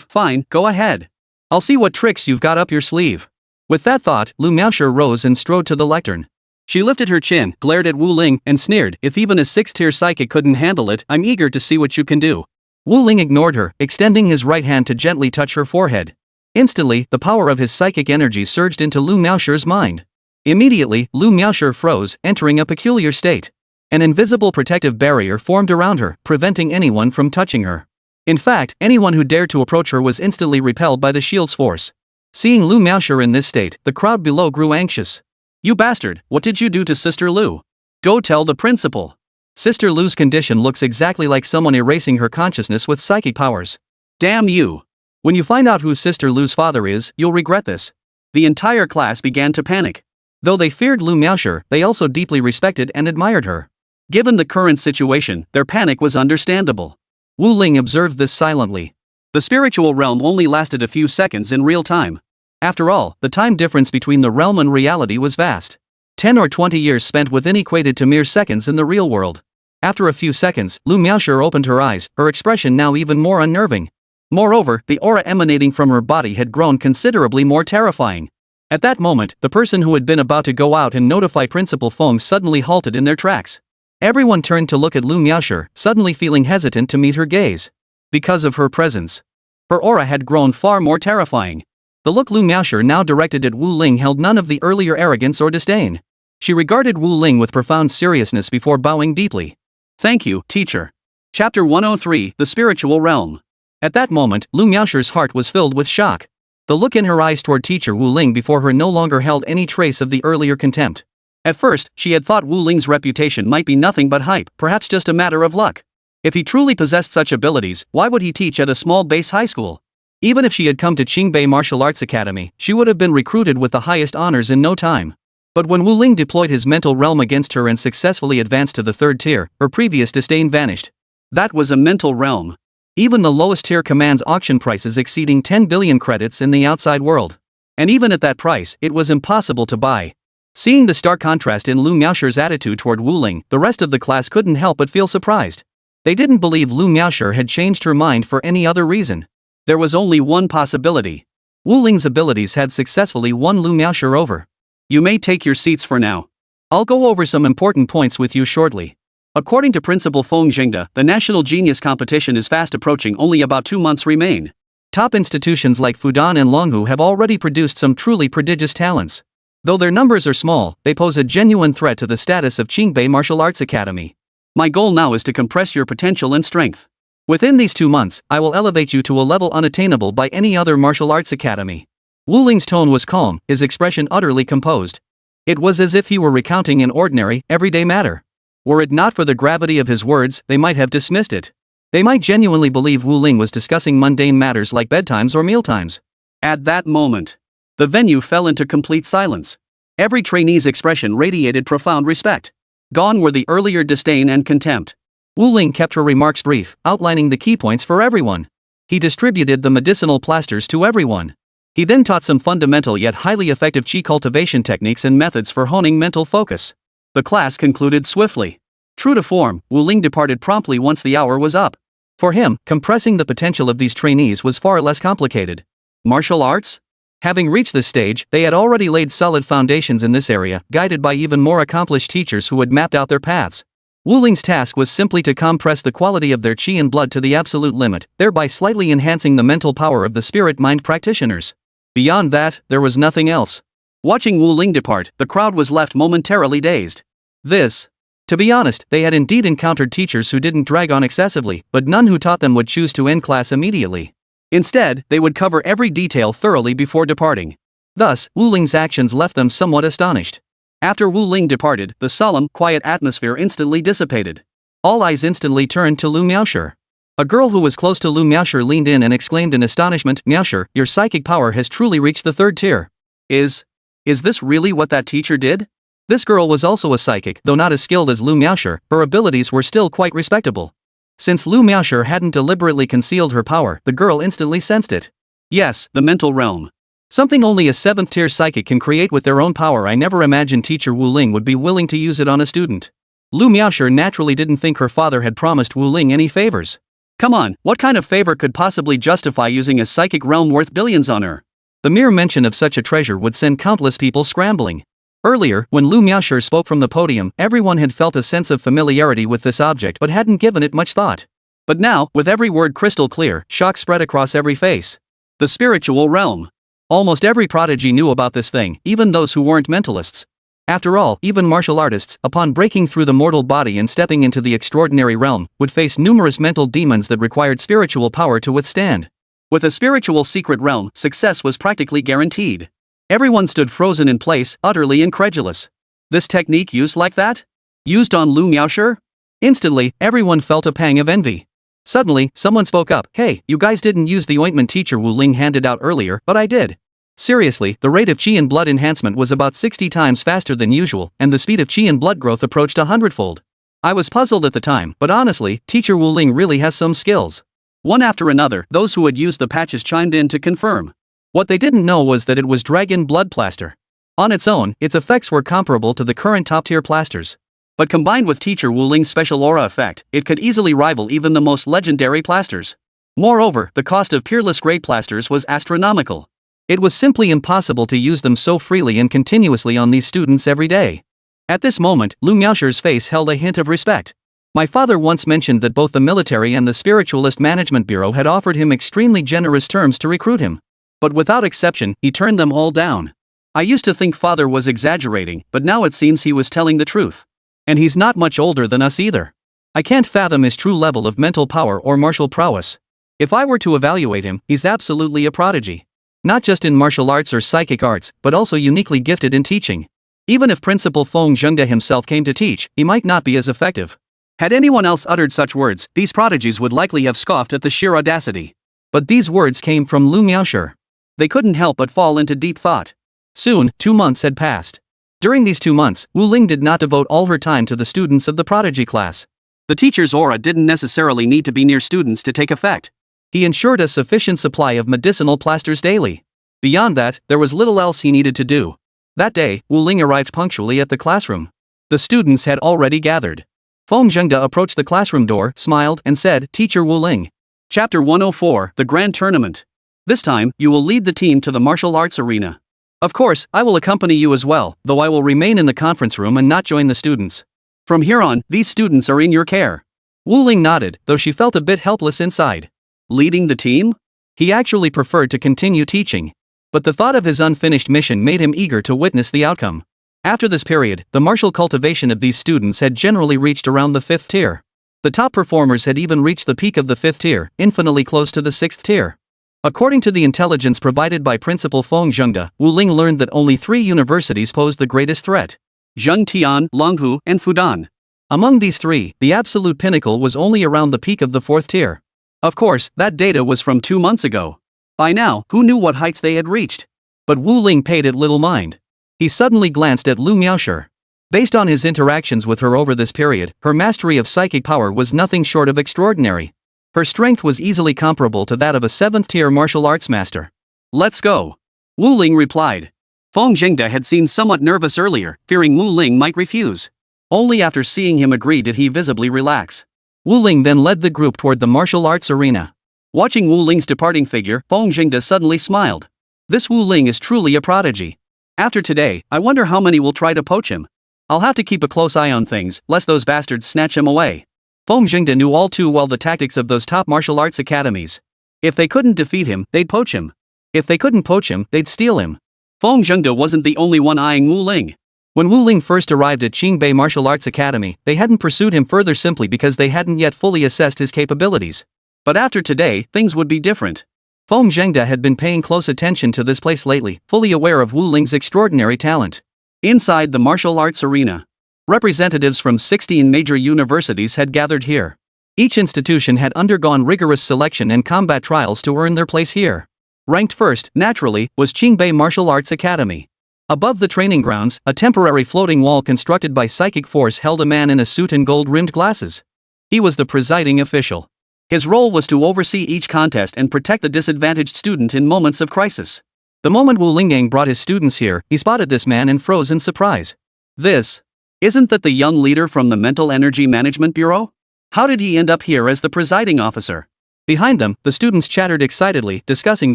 Fine, go ahead. I'll see what tricks you've got up your sleeve." With that thought, Lu Miaoshi rose and strode to the lectern. She lifted her chin, glared at Wu Ling, and sneered, "If even a 6th-tier psychic couldn't handle it, I'm eager to see what you can do." Wu Ling ignored her, extending his right hand to gently touch her forehead. Instantly, the power of his psychic energy surged into Lu Miaoshi's mind. Immediately, Lu Miaoshi froze, entering a peculiar state. An invisible protective barrier formed around her, preventing anyone from touching her. In fact, anyone who dared to approach her was instantly repelled by the shield's force. Seeing Lu Miaoshi in this state, the crowd below grew anxious. "You bastard, what did you do to Sister Lu? Go tell the principal." Sister Lu's condition looks exactly like someone erasing her consciousness with psychic powers. "Damn you. When you find out who Sister Lu's father is, you'll regret this." The entire class began to panic. Though they feared Lu Miaoshi, they also deeply respected and admired her. Given the current situation, their panic was understandable. Wu Ling observed this silently. The spiritual realm only lasted a few seconds in real time. After all, the time difference between the realm and reality was vast. 10 or 20 years spent within equated to mere seconds in the real world. After a few seconds, Lu Miaoshi opened her eyes, her expression now even more unnerving. Moreover, the aura emanating from her body had grown considerably more terrifying. At that moment, the person who had been about to go out and notify Principal Feng suddenly halted in their tracks. Everyone turned to look at Lu Miaoshi, suddenly feeling hesitant to meet her gaze. Because of her presence. Her aura had grown far more terrifying. The look Lu Miaoshi now directed at Wu Ling held none of the earlier arrogance or disdain. She regarded Wu Ling with profound seriousness before bowing deeply. Thank you, teacher. Chapter 103, The Spiritual Realm. At that moment, Lu Miaoshi's heart was filled with shock. The look in her eyes toward teacher Wu Ling before her no longer held any trace of the earlier contempt. At first, she had thought Wu Ling's reputation might be nothing but hype, perhaps just a matter of luck. If he truly possessed such abilities, why would he teach at a small base high school? Even if she had come to Qingbei Martial Arts Academy, she would have been recruited with the highest honors in no time. But when Wu Ling deployed his mental realm against her and successfully advanced to the third tier, her previous disdain vanished. That was a mental realm. Even the lowest tier commands auction prices exceeding 10 billion credits in the outside world. And even at that price, it was impossible to buy. Seeing the stark contrast in Lu Miaoshi's attitude toward Wu Ling, the rest of the class couldn't help but feel surprised. They didn't believe Lu Miaoshi had changed her mind for any other reason. There was only one possibility. Wu Ling's abilities had successfully won Lu Miaoshi over. You may take your seats for now. I'll go over some important points with you shortly. According to Principal Feng Jingde, the National Genius Competition is fast approaching. Only about 2 months remain. Top institutions like Fudan and Longhu have already produced some truly prodigious talents. Though their numbers are small, they pose a genuine threat to the status of Qingbei Martial Arts Academy. My goal now is to compress your potential and strength. Within these 2 months, I will elevate you to a level unattainable by any other martial arts academy. Wu Ling's tone was calm, his expression utterly composed. It was as if he were recounting an ordinary, everyday matter. Were it not for the gravity of his words, they might have dismissed it. They might genuinely believe Wu Ling was discussing mundane matters like bedtimes or mealtimes. At that moment, the venue fell into complete silence. Every trainee's expression radiated profound respect. Gone were the earlier disdain and contempt. Wu Ling kept her remarks brief, outlining the key points for everyone. He distributed the medicinal plasters to everyone. He then taught some fundamental yet highly effective qi cultivation techniques and methods for honing mental focus. The class concluded swiftly. True to form, Wu Ling departed promptly once the hour was up. For him, compressing the potential of these trainees was far less complicated. Martial arts? Having reached this stage, they had already laid solid foundations in this area, guided by even more accomplished teachers who had mapped out their paths. Wu Ling's task was simply to compress the quality of their qi and blood to the absolute limit, thereby slightly enhancing the mental power of the spirit-mind practitioners. Beyond that, there was nothing else. Watching Wu Ling depart, the crowd was left momentarily dazed. To be honest, they had indeed encountered teachers who didn't drag on excessively, but none who taught them would choose to end class immediately. Instead, they would cover every detail thoroughly before departing. Thus, Wu Ling's actions left them somewhat astonished. After Wu Ling departed, the solemn, quiet atmosphere instantly dissipated. All eyes instantly turned to Lu Miaoshi. A girl who was close to Lu Miaoshi leaned in and exclaimed in astonishment, "Miaoshi, your psychic power has truly reached the third tier. Is this really what that teacher did?" This girl was also a psychic, though not as skilled as Lu Miaoshi, her abilities were still quite respectable. Since Lu Miaoshi hadn't deliberately concealed her power, the girl instantly sensed it. Yes, the mental realm. Something only a 7th tier psychic can create with their own power. I never imagined teacher Wu Ling would be willing to use it on a student. Lu Miaoshi naturally didn't think her father had promised Wu Ling any favors. Come on, what kind of favor could possibly justify using a psychic realm worth billions on her? The mere mention of such a treasure would send countless people scrambling. Earlier, when Lu Miaoshi spoke from the podium, everyone had felt a sense of familiarity with this object but hadn't given it much thought. But now, with every word crystal clear, shock spread across every face. The spiritual realm. Almost every prodigy knew about this thing, even those who weren't mentalists. After all, even martial artists, upon breaking through the mortal body and stepping into the extraordinary realm, would face numerous mental demons that required spiritual power to withstand. With a spiritual secret realm, success was practically guaranteed. Everyone stood frozen in place, utterly incredulous. This technique used like that? Used on Lu Miaoshi? Instantly, everyone felt a pang of envy. Suddenly, someone spoke up, "Hey, you guys didn't use the ointment teacher Wu Ling handed out earlier, but I did." Seriously, the rate of qi and blood enhancement was about 60 times faster than usual, and the speed of qi and blood growth approached 100-fold. I was puzzled at the time, but honestly, teacher Wu Ling really has some skills. One after another, those who had used the patches chimed in to confirm. What they didn't know was that it was dragon blood plaster. On its own, its effects were comparable to the current top-tier plasters. But combined with Teacher Wu Ling's special aura effect, it could easily rival even the most legendary plasters. Moreover, the cost of peerless grade plasters was astronomical. It was simply impossible to use them so freely and continuously on these students every day. At this moment, Lu Miaoshi's face held a hint of respect. My father once mentioned that both the military and the Spiritualist Management Bureau had offered him extremely generous terms to recruit him. But without exception, he turned them all down. I used to think father was exaggerating, but now it seems he was telling the truth. And he's not much older than us either. I can't fathom his true level of mental power or martial prowess. If I were to evaluate him, he's absolutely a prodigy. Not just in martial arts or psychic arts, but also uniquely gifted in teaching. Even if Principal Feng Zhengde himself came to teach, he might not be as effective. Had anyone else uttered such words, these prodigies would likely have scoffed at the sheer audacity. But these words came from Lu Miaoshi. They couldn't help but fall into deep thought. Soon, 2 months had passed. During these 2 months, Wu Ling did not devote all her time to the students of the prodigy class. The teacher's aura didn't necessarily need to be near students to take effect. He ensured a sufficient supply of medicinal plasters daily. Beyond that, there was little else he needed to do. That day, Wu Ling arrived punctually at the classroom. The students had already gathered. Feng Zhengde approached the classroom door, smiled, and said, "Teacher Wu Ling. Chapter 104, The Grand Tournament. This time, you will lead the team to the martial arts arena. Of course, I will accompany you as well, though I will remain in the conference room and not join the students. From here on, these students are in your care." Wu Ling nodded, though she felt a bit helpless inside. Leading the team? He actually preferred to continue teaching. But the thought of his unfinished mission made him eager to witness the outcome. After this period, the martial cultivation of these students had generally reached around the 5th tier. The top performers had even reached the peak of the 5th tier, infinitely close to the 6th tier. According to the intelligence provided by Principal Feng Zhengde, Wu Ling learned that only 3 universities posed the greatest threat: Zhengtian, Longhu, and Fudan. Among these 3, the absolute pinnacle was only around the peak of the 4th tier. Of course, that data was from 2 months ago. By now, who knew what heights they had reached? But Wu Ling paid it little mind. He suddenly glanced at Lu Miaoshi. Based on his interactions with her over this period, her mastery of psychic power was nothing short of extraordinary. Her strength was easily comparable to that of a 7th-tier martial arts master. "Let's go," Wu Ling replied. Feng Zhengde had seemed somewhat nervous earlier, fearing Wu Ling might refuse. Only after seeing him agree did he visibly relax. Wu Ling then led the group toward the martial arts arena. Watching Wu Ling's departing figure, Feng Zhengde suddenly smiled. This Wu Ling is truly a prodigy. After today, I wonder how many will try to poach him. I'll have to keep a close eye on things, lest those bastards snatch him away. Feng Zhengde knew all too well the tactics of those top martial arts academies. If they couldn't defeat him, they'd poach him. If they couldn't poach him, they'd steal him. Feng Zhengde wasn't the only one eyeing Wu Ling. When Wu Ling first arrived at Qingbei Martial Arts Academy, they hadn't pursued him further simply because they hadn't yet fully assessed his capabilities. But after today, things would be different. Feng Zhengde had been paying close attention to this place lately, fully aware of Wu Ling's extraordinary talent. Inside the martial arts arena, representatives from 16 major universities had gathered here. Each institution had undergone rigorous selection and combat trials to earn their place here. Ranked first, naturally, was Qingbei Martial Arts Academy. Above the training grounds, a temporary floating wall constructed by psychic force held a man in a suit and gold-rimmed glasses. He was the presiding official. His role was to oversee each contest and protect the disadvantaged student in moments of crisis. The moment Wu Lingang brought his students here, he spotted this man and froze in surprise. Isn't that the young leader from the Mental Energy Management Bureau? How did he end up here as the presiding officer? Behind them, the students chattered excitedly, discussing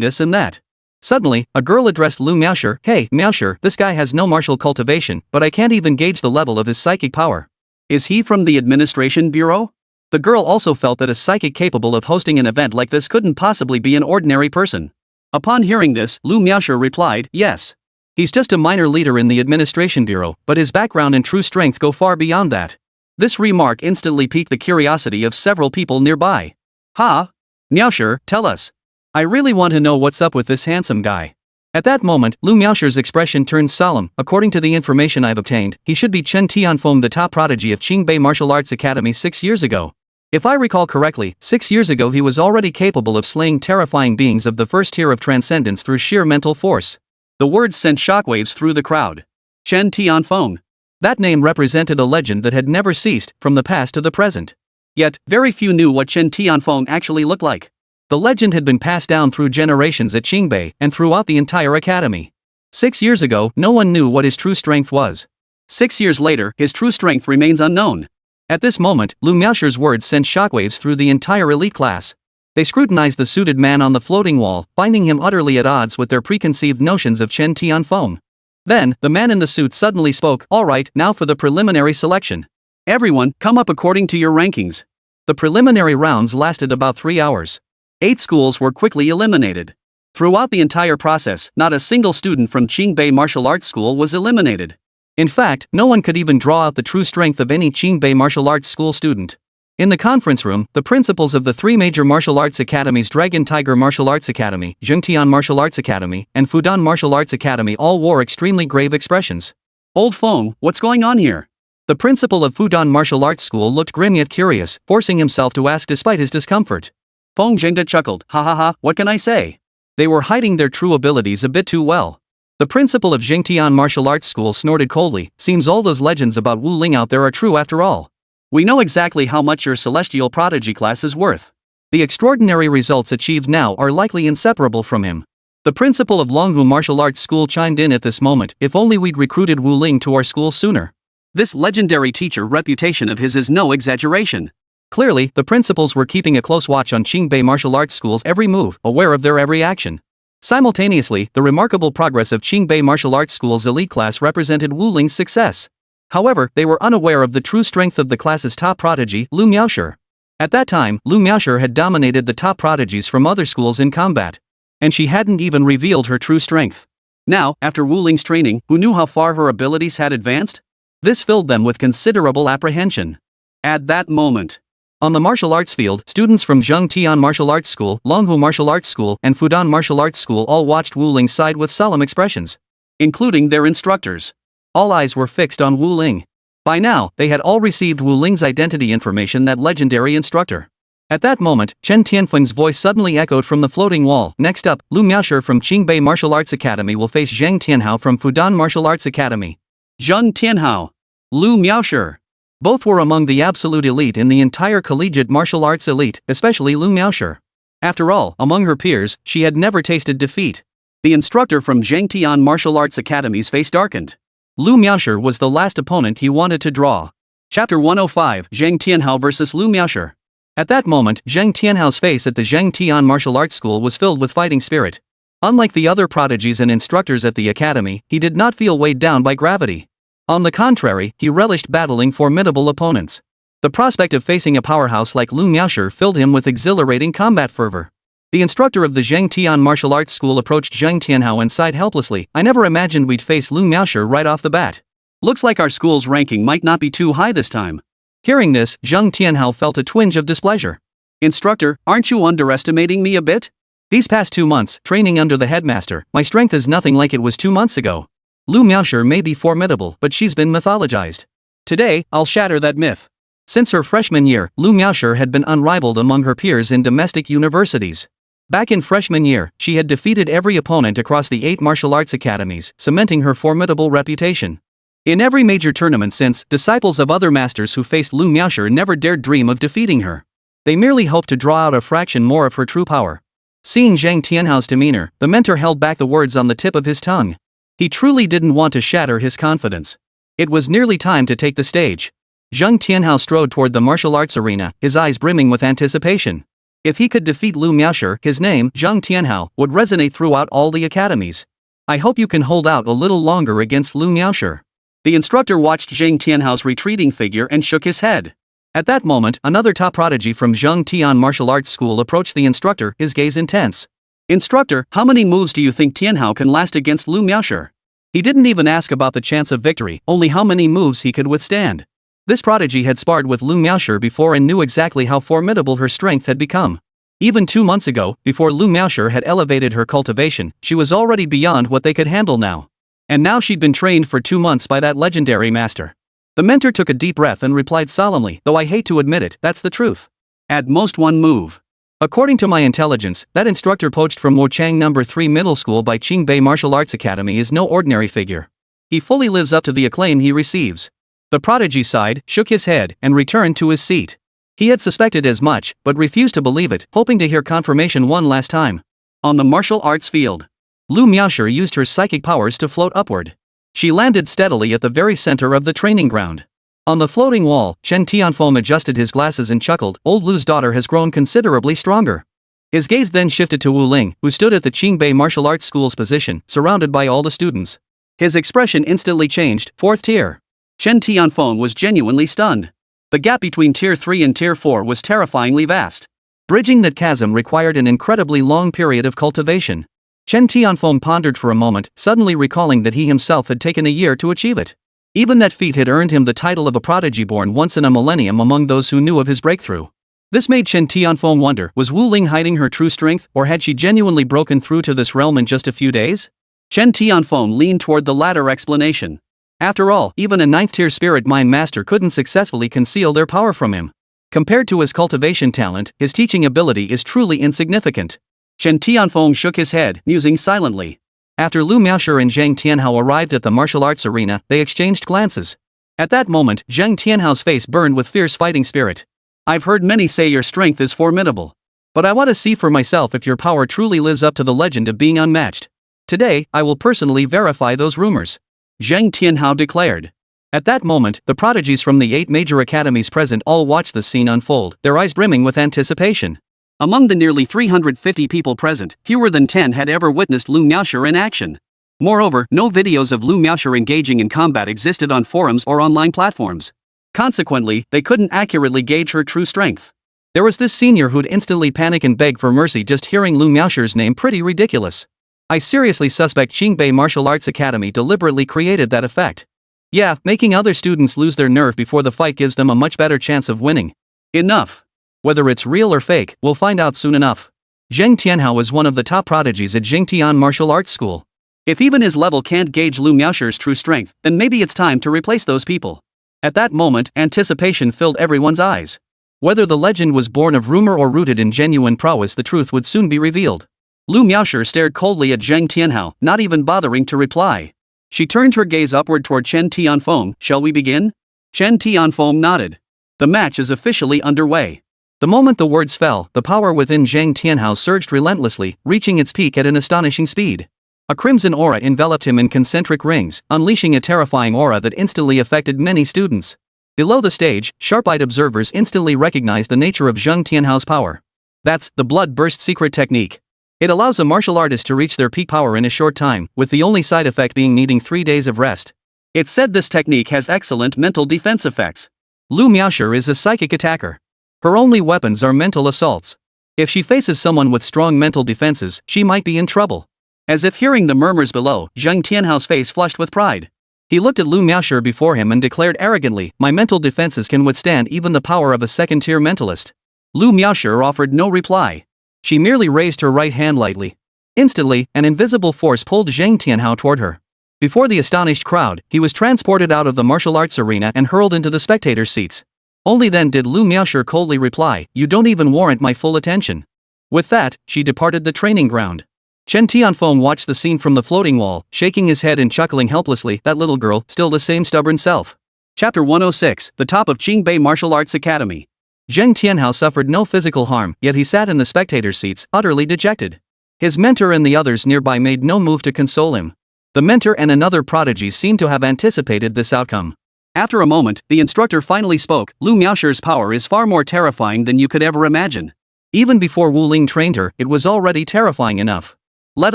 this and that. Suddenly, a girl addressed Lu Miaoshi. "Hey, Miaoshi, this guy has no martial cultivation, but I can't even gauge the level of his psychic power. Is he from the Administration Bureau?" The girl also felt that a psychic capable of hosting an event like this couldn't possibly be an ordinary person. Upon hearing this, Lu Miaoshi replied, "Yes. He's just a minor leader in the Administration Bureau, but his background and true strength go far beyond that." This remark instantly piqued the curiosity of several people nearby. "Ha? Miaoshi, tell us. I really want to know what's up with this handsome guy." At that moment, Lu Miaoshi's expression turned solemn. "According to the information I've obtained, he should be Chen Tianfeng, the top prodigy of Qingbei Martial Arts Academy 6 years ago. If I recall correctly, 6 years ago he was already capable of slaying terrifying beings of the first tier of transcendence through sheer mental force." The words sent shockwaves through the crowd. Chen Tianfeng. That name represented a legend that had never ceased, from the past to the present. Yet, very few knew what Chen Tianfeng actually looked like. The legend had been passed down through generations at Qingbei and throughout the entire academy. 6 years ago, no one knew what his true strength was. 6 years later, his true strength remains unknown. At this moment, Lu Miaoshi's words sent shockwaves through the entire elite class. They scrutinized the suited man on the floating wall, finding him utterly at odds with their preconceived notions of Chen Tianfeng. Then, the man in the suit suddenly spoke, "All right, now for the preliminary selection. Everyone, come up according to your rankings." The preliminary rounds lasted about 3 hours. 8 schools were quickly eliminated. Throughout the entire process, not a single student from Qingbei Martial Arts School was eliminated. In fact, no one could even draw out the true strength of any Qingbei Martial Arts School student. In the conference room, the principals of the 3 major martial arts academies, Dragon Tiger Martial Arts Academy, Zhengtian Martial Arts Academy, and Fudan Martial Arts Academy all wore extremely grave expressions. "Old Feng, what's going on here?" The principal of Fudan Martial Arts School looked grim yet curious, forcing himself to ask despite his discomfort. Feng Zhengde chuckled, "Ha ha ha, what can I say?" They were hiding their true abilities a bit too well. The principal of Zhengtian Martial Arts School snorted coldly, "Seems all those legends about Wu Ling out there are true after all. We know exactly how much your celestial prodigy class is worth. The extraordinary results achieved now are likely inseparable from him." The principal of Longhu Martial Arts School chimed in at this moment, "If only we'd recruited Wu Ling to our school sooner. This legendary teacher reputation of his is no exaggeration." Clearly, the principals were keeping a close watch on Qingbei Martial Arts School's every move, aware of their every action. Simultaneously, the remarkable progress of Qingbei Martial Arts School's elite class represented Wu Ling's success. However, they were unaware of the true strength of the class's top prodigy, Lu Miaoshi. At that time, Lu Miaoshi had dominated the top prodigies from other schools in combat. And she hadn't even revealed her true strength. Now, after Wu Ling's training, who knew how far her abilities had advanced? This filled them with considerable apprehension. At that moment, on the martial arts field, students from Zhengtian Martial Arts School, Longhu Martial Arts School, and Fudan Martial Arts School all watched Wu Ling's side with solemn expressions. Including their instructors. All eyes were fixed on Wu Ling. By now, they had all received Wu Ling's identity information, that legendary instructor. At that moment, Chen Tianfeng's voice suddenly echoed from the floating wall. "Next up, Lu Miaoshi from Qingbei Martial Arts Academy will face Zheng Tianhao from Fudan Martial Arts Academy." Zheng Tianhao. Lu Miaoshi. Both were among the absolute elite in the entire collegiate martial arts elite, especially Lu Miaoshi. After all, among her peers, she had never tasted defeat. The instructor from Zhengtian Martial Arts Academy's face darkened. Lu Miaoshi was the last opponent he wanted to draw. Chapter 105, Zheng Tianhao vs. Lu Miaoshi. At that moment, Zheng Tianhao's face at the Zhengtian Martial Arts School was filled with fighting spirit. Unlike the other prodigies and instructors at the academy, he did not feel weighed down by gravity. On the contrary, he relished battling formidable opponents. The prospect of facing a powerhouse like Lu Miaoshi filled him with exhilarating combat fervor. The instructor of the Zhengtian Martial Arts School approached Zheng Tianhao and sighed helplessly, "I never imagined we'd face Lu Miaoshi right off the bat. Looks like our school's ranking might not be too high this time." Hearing this, Zheng Tianhao felt a twinge of displeasure. "Instructor, aren't you underestimating me a bit? These past 2 months, training under the headmaster, my strength is nothing like it was 2 months ago. Lu Miaoshi may be formidable, but she's been mythologized. Today, I'll shatter that myth." Since her freshman year, Lu Miaoshi had been unrivaled among her peers in domestic universities. Back in freshman year, she had defeated every opponent across the 8 martial arts academies, cementing her formidable reputation. In every major tournament since, disciples of other masters who faced Lu Miaoshi never dared dream of defeating her. They merely hoped to draw out a fraction more of her true power. Seeing Zheng Tianhao's demeanor, the mentor held back the words on the tip of his tongue. He truly didn't want to shatter his confidence. It was nearly time to take the stage. Zheng Tianhao strode toward the martial arts arena, his eyes brimming with anticipation. If he could defeat Lu Miaoshi, his name, Zheng Tianhao, would resonate throughout all the academies. "I hope you can hold out a little longer against Lu Miaoshi." The instructor watched Zheng Tianhao's retreating figure and shook his head. At that moment, another top prodigy from Zhengtian Martial Arts School approached the instructor, his gaze intense. "Instructor, how many moves do you think Tianhao can last against Lu Miaoshi?" He didn't even ask about the chance of victory, only how many moves he could withstand. This prodigy had sparred with Lu Miaoshi before and knew exactly how formidable her strength had become. Even 2 months ago, before Lu Miaoshi had elevated her cultivation, she was already beyond what they could handle now. And now she'd been trained for 2 months by that legendary master. The mentor took a deep breath and replied solemnly, "Though I hate to admit it, that's the truth. At most 1 move. According to my intelligence, that instructor poached from Wochang No. 3 Middle School by Qingbei Martial Arts Academy is no ordinary figure. He fully lives up to the acclaim he receives." The prodigy sighed, shook his head, and returned to his seat. He had suspected as much, but refused to believe it, hoping to hear confirmation one last time. On the martial arts field, Lu Miaoshi used her psychic powers to float upward. She landed steadily at the very center of the training ground. On the floating wall, Chen Tianfeng adjusted his glasses and chuckled. Old Lu's daughter has grown considerably stronger. His gaze then shifted to Wu Ling, who stood at the Qingbei Martial Arts School's position, surrounded by all the students. His expression instantly changed. Fourth tier. Chen Tianfeng was genuinely stunned. The gap between Tier 3 and Tier 4 was terrifyingly vast. Bridging that chasm required an incredibly long period of cultivation. Chen Tianfeng pondered for a moment, suddenly recalling that he himself had taken a year to achieve it. Even that feat had earned him the title of a prodigy born once in a millennium among those who knew of his breakthrough. This made Chen Tianfeng wonder, was Wu Ling hiding her true strength, or had she genuinely broken through to this realm in just a few days? Chen Tianfeng leaned toward the latter explanation. After all, even a 9th-tier spirit mind master couldn't successfully conceal their power from him. Compared to his cultivation talent, his teaching ability is truly insignificant. Chen Tianfeng shook his head, musing silently. After Lu Miaoshi and Zhang Tianhao arrived at the martial arts arena, they exchanged glances. At that moment, Zhang Tianhao's face burned with fierce fighting spirit. I've heard many say your strength is formidable. But I want to see for myself if your power truly lives up to the legend of being unmatched. Today, I will personally verify those rumors. Zhang Tianhao declared. At that moment, the prodigies from the 8 major academies present all watched the scene unfold, their eyes brimming with anticipation. Among the nearly 350 people present, fewer than 10 had ever witnessed Lu Miaoshi in action. Moreover, no videos of Lu Miaoshi engaging in combat existed on forums or online platforms. Consequently, they couldn't accurately gauge her true strength. There was this senior who'd instantly panic and beg for mercy just hearing Lu Miaoshi's name. Pretty ridiculous. I seriously suspect Qingbei Martial Arts Academy deliberately created that effect. Yeah, making other students lose their nerve before the fight gives them a much better chance of winning. Enough. Whether it's real or fake, we'll find out soon enough. Zhang Tianhao was one of the top prodigies at Jingtian Martial Arts School. If even his level can't gauge Lu Miaoshi's true strength, then maybe it's time to replace those people. At that moment, anticipation filled everyone's eyes. Whether the legend was born of rumor or rooted in genuine prowess, the truth would soon be revealed. Lu Miaoshi stared coldly at Zhang Tianhao, not even bothering to reply. She turned her gaze upward toward Chen Tianfeng. Shall we begin? Chen Tianfeng nodded. The match is officially underway. The moment the words fell, the power within Zhang Tianhao surged relentlessly, reaching its peak at an astonishing speed. A crimson aura enveloped him in concentric rings, unleashing a terrifying aura that instantly affected many students. Below the stage, sharp-eyed observers instantly recognized the nature of Zhang Tianhao's power. That's the blood burst secret technique. It allows a martial artist to reach their peak power in a short time, with the only side effect being needing 3 days of rest. It's said this technique has excellent mental defense effects. Lu Miaoshi is a psychic attacker. Her only weapons are mental assaults. If she faces someone with strong mental defenses, she might be in trouble. As if hearing the murmurs below, Zhang Tianhao's face flushed with pride. He looked at Lu Miaoshi before him and declared arrogantly, my mental defenses can withstand even the power of a second-tier mentalist. Lu Miaoshi offered no reply. She merely raised her right hand lightly. Instantly, an invisible force pulled Zhang Tianhao toward her. Before the astonished crowd, he was transported out of the martial arts arena and hurled into the spectators' seats. Only then did Lu Miaoshi coldly reply, you don't even warrant my full attention. With that, she departed the training ground. Chen Tianfeng watched the scene from the floating wall, shaking his head and chuckling helplessly, that little girl, still the same stubborn self. Chapter 106, the top of Qingbei Martial Arts Academy. Zhang Tianhao suffered no physical harm, yet he sat in the spectator seats, utterly dejected. His mentor and the others nearby made no move to console him. The mentor and another prodigy seemed to have anticipated this outcome. After a moment, the instructor finally spoke, Lu Miaoshi's power is far more terrifying than you could ever imagine. Even before Wu Ling trained her, it was already terrifying enough. Let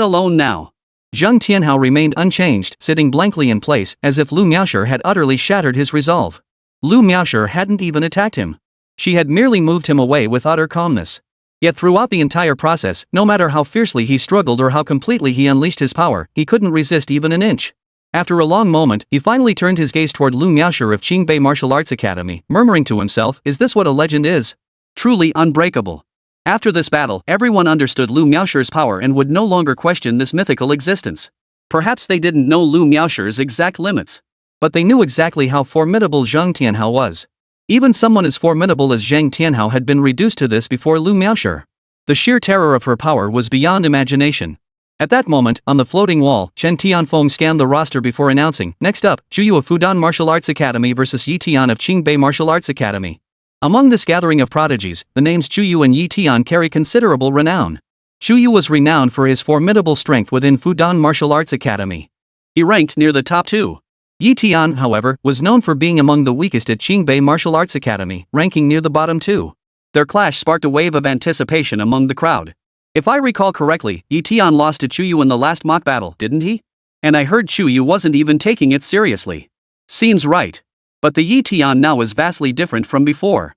alone now. Zhang Tianhao remained unchanged, sitting blankly in place, as if Lu Miaoshi had utterly shattered his resolve. Lu Miaoshi hadn't even attacked him. She had merely moved him away with utter calmness. Yet throughout the entire process, no matter how fiercely he struggled or how completely he unleashed his power, he couldn't resist even an inch. After a long moment, he finally turned his gaze toward Lu Miaoshi of Qingbei Martial Arts Academy, murmuring to himself, is this what a legend is? Truly unbreakable. After this battle, everyone understood Lu Miaoshi's power and would no longer question this mythical existence. Perhaps they didn't know Lu Miaoshi's exact limits. But they knew exactly how formidable Zhang Tianhao was. Even someone as formidable as Zhang Tianhao had been reduced to this before Lu Miaoshi. The sheer terror of her power was beyond imagination. At that moment, on the floating wall, Chen Tianfeng scanned the roster before announcing, next up, Zhu Yu of Fudan Martial Arts Academy vs Yi Tian of Qingbei Martial Arts Academy. Among this gathering of prodigies, the names Chuyu and Yi Tian carry considerable renown. Chuyu was renowned for his formidable strength within Fudan Martial Arts Academy. He ranked near the top 2. Yi Tian, however, was known for being among the weakest at Qingbei Martial Arts Academy, ranking near the bottom 2. Their clash sparked a wave of anticipation among the crowd. If I recall correctly, Yi Tian lost to Chuyu in the last mock battle, didn't he? And I heard Chuyu wasn't even taking it seriously. Seems right. But the Yi Tian now is vastly different from before.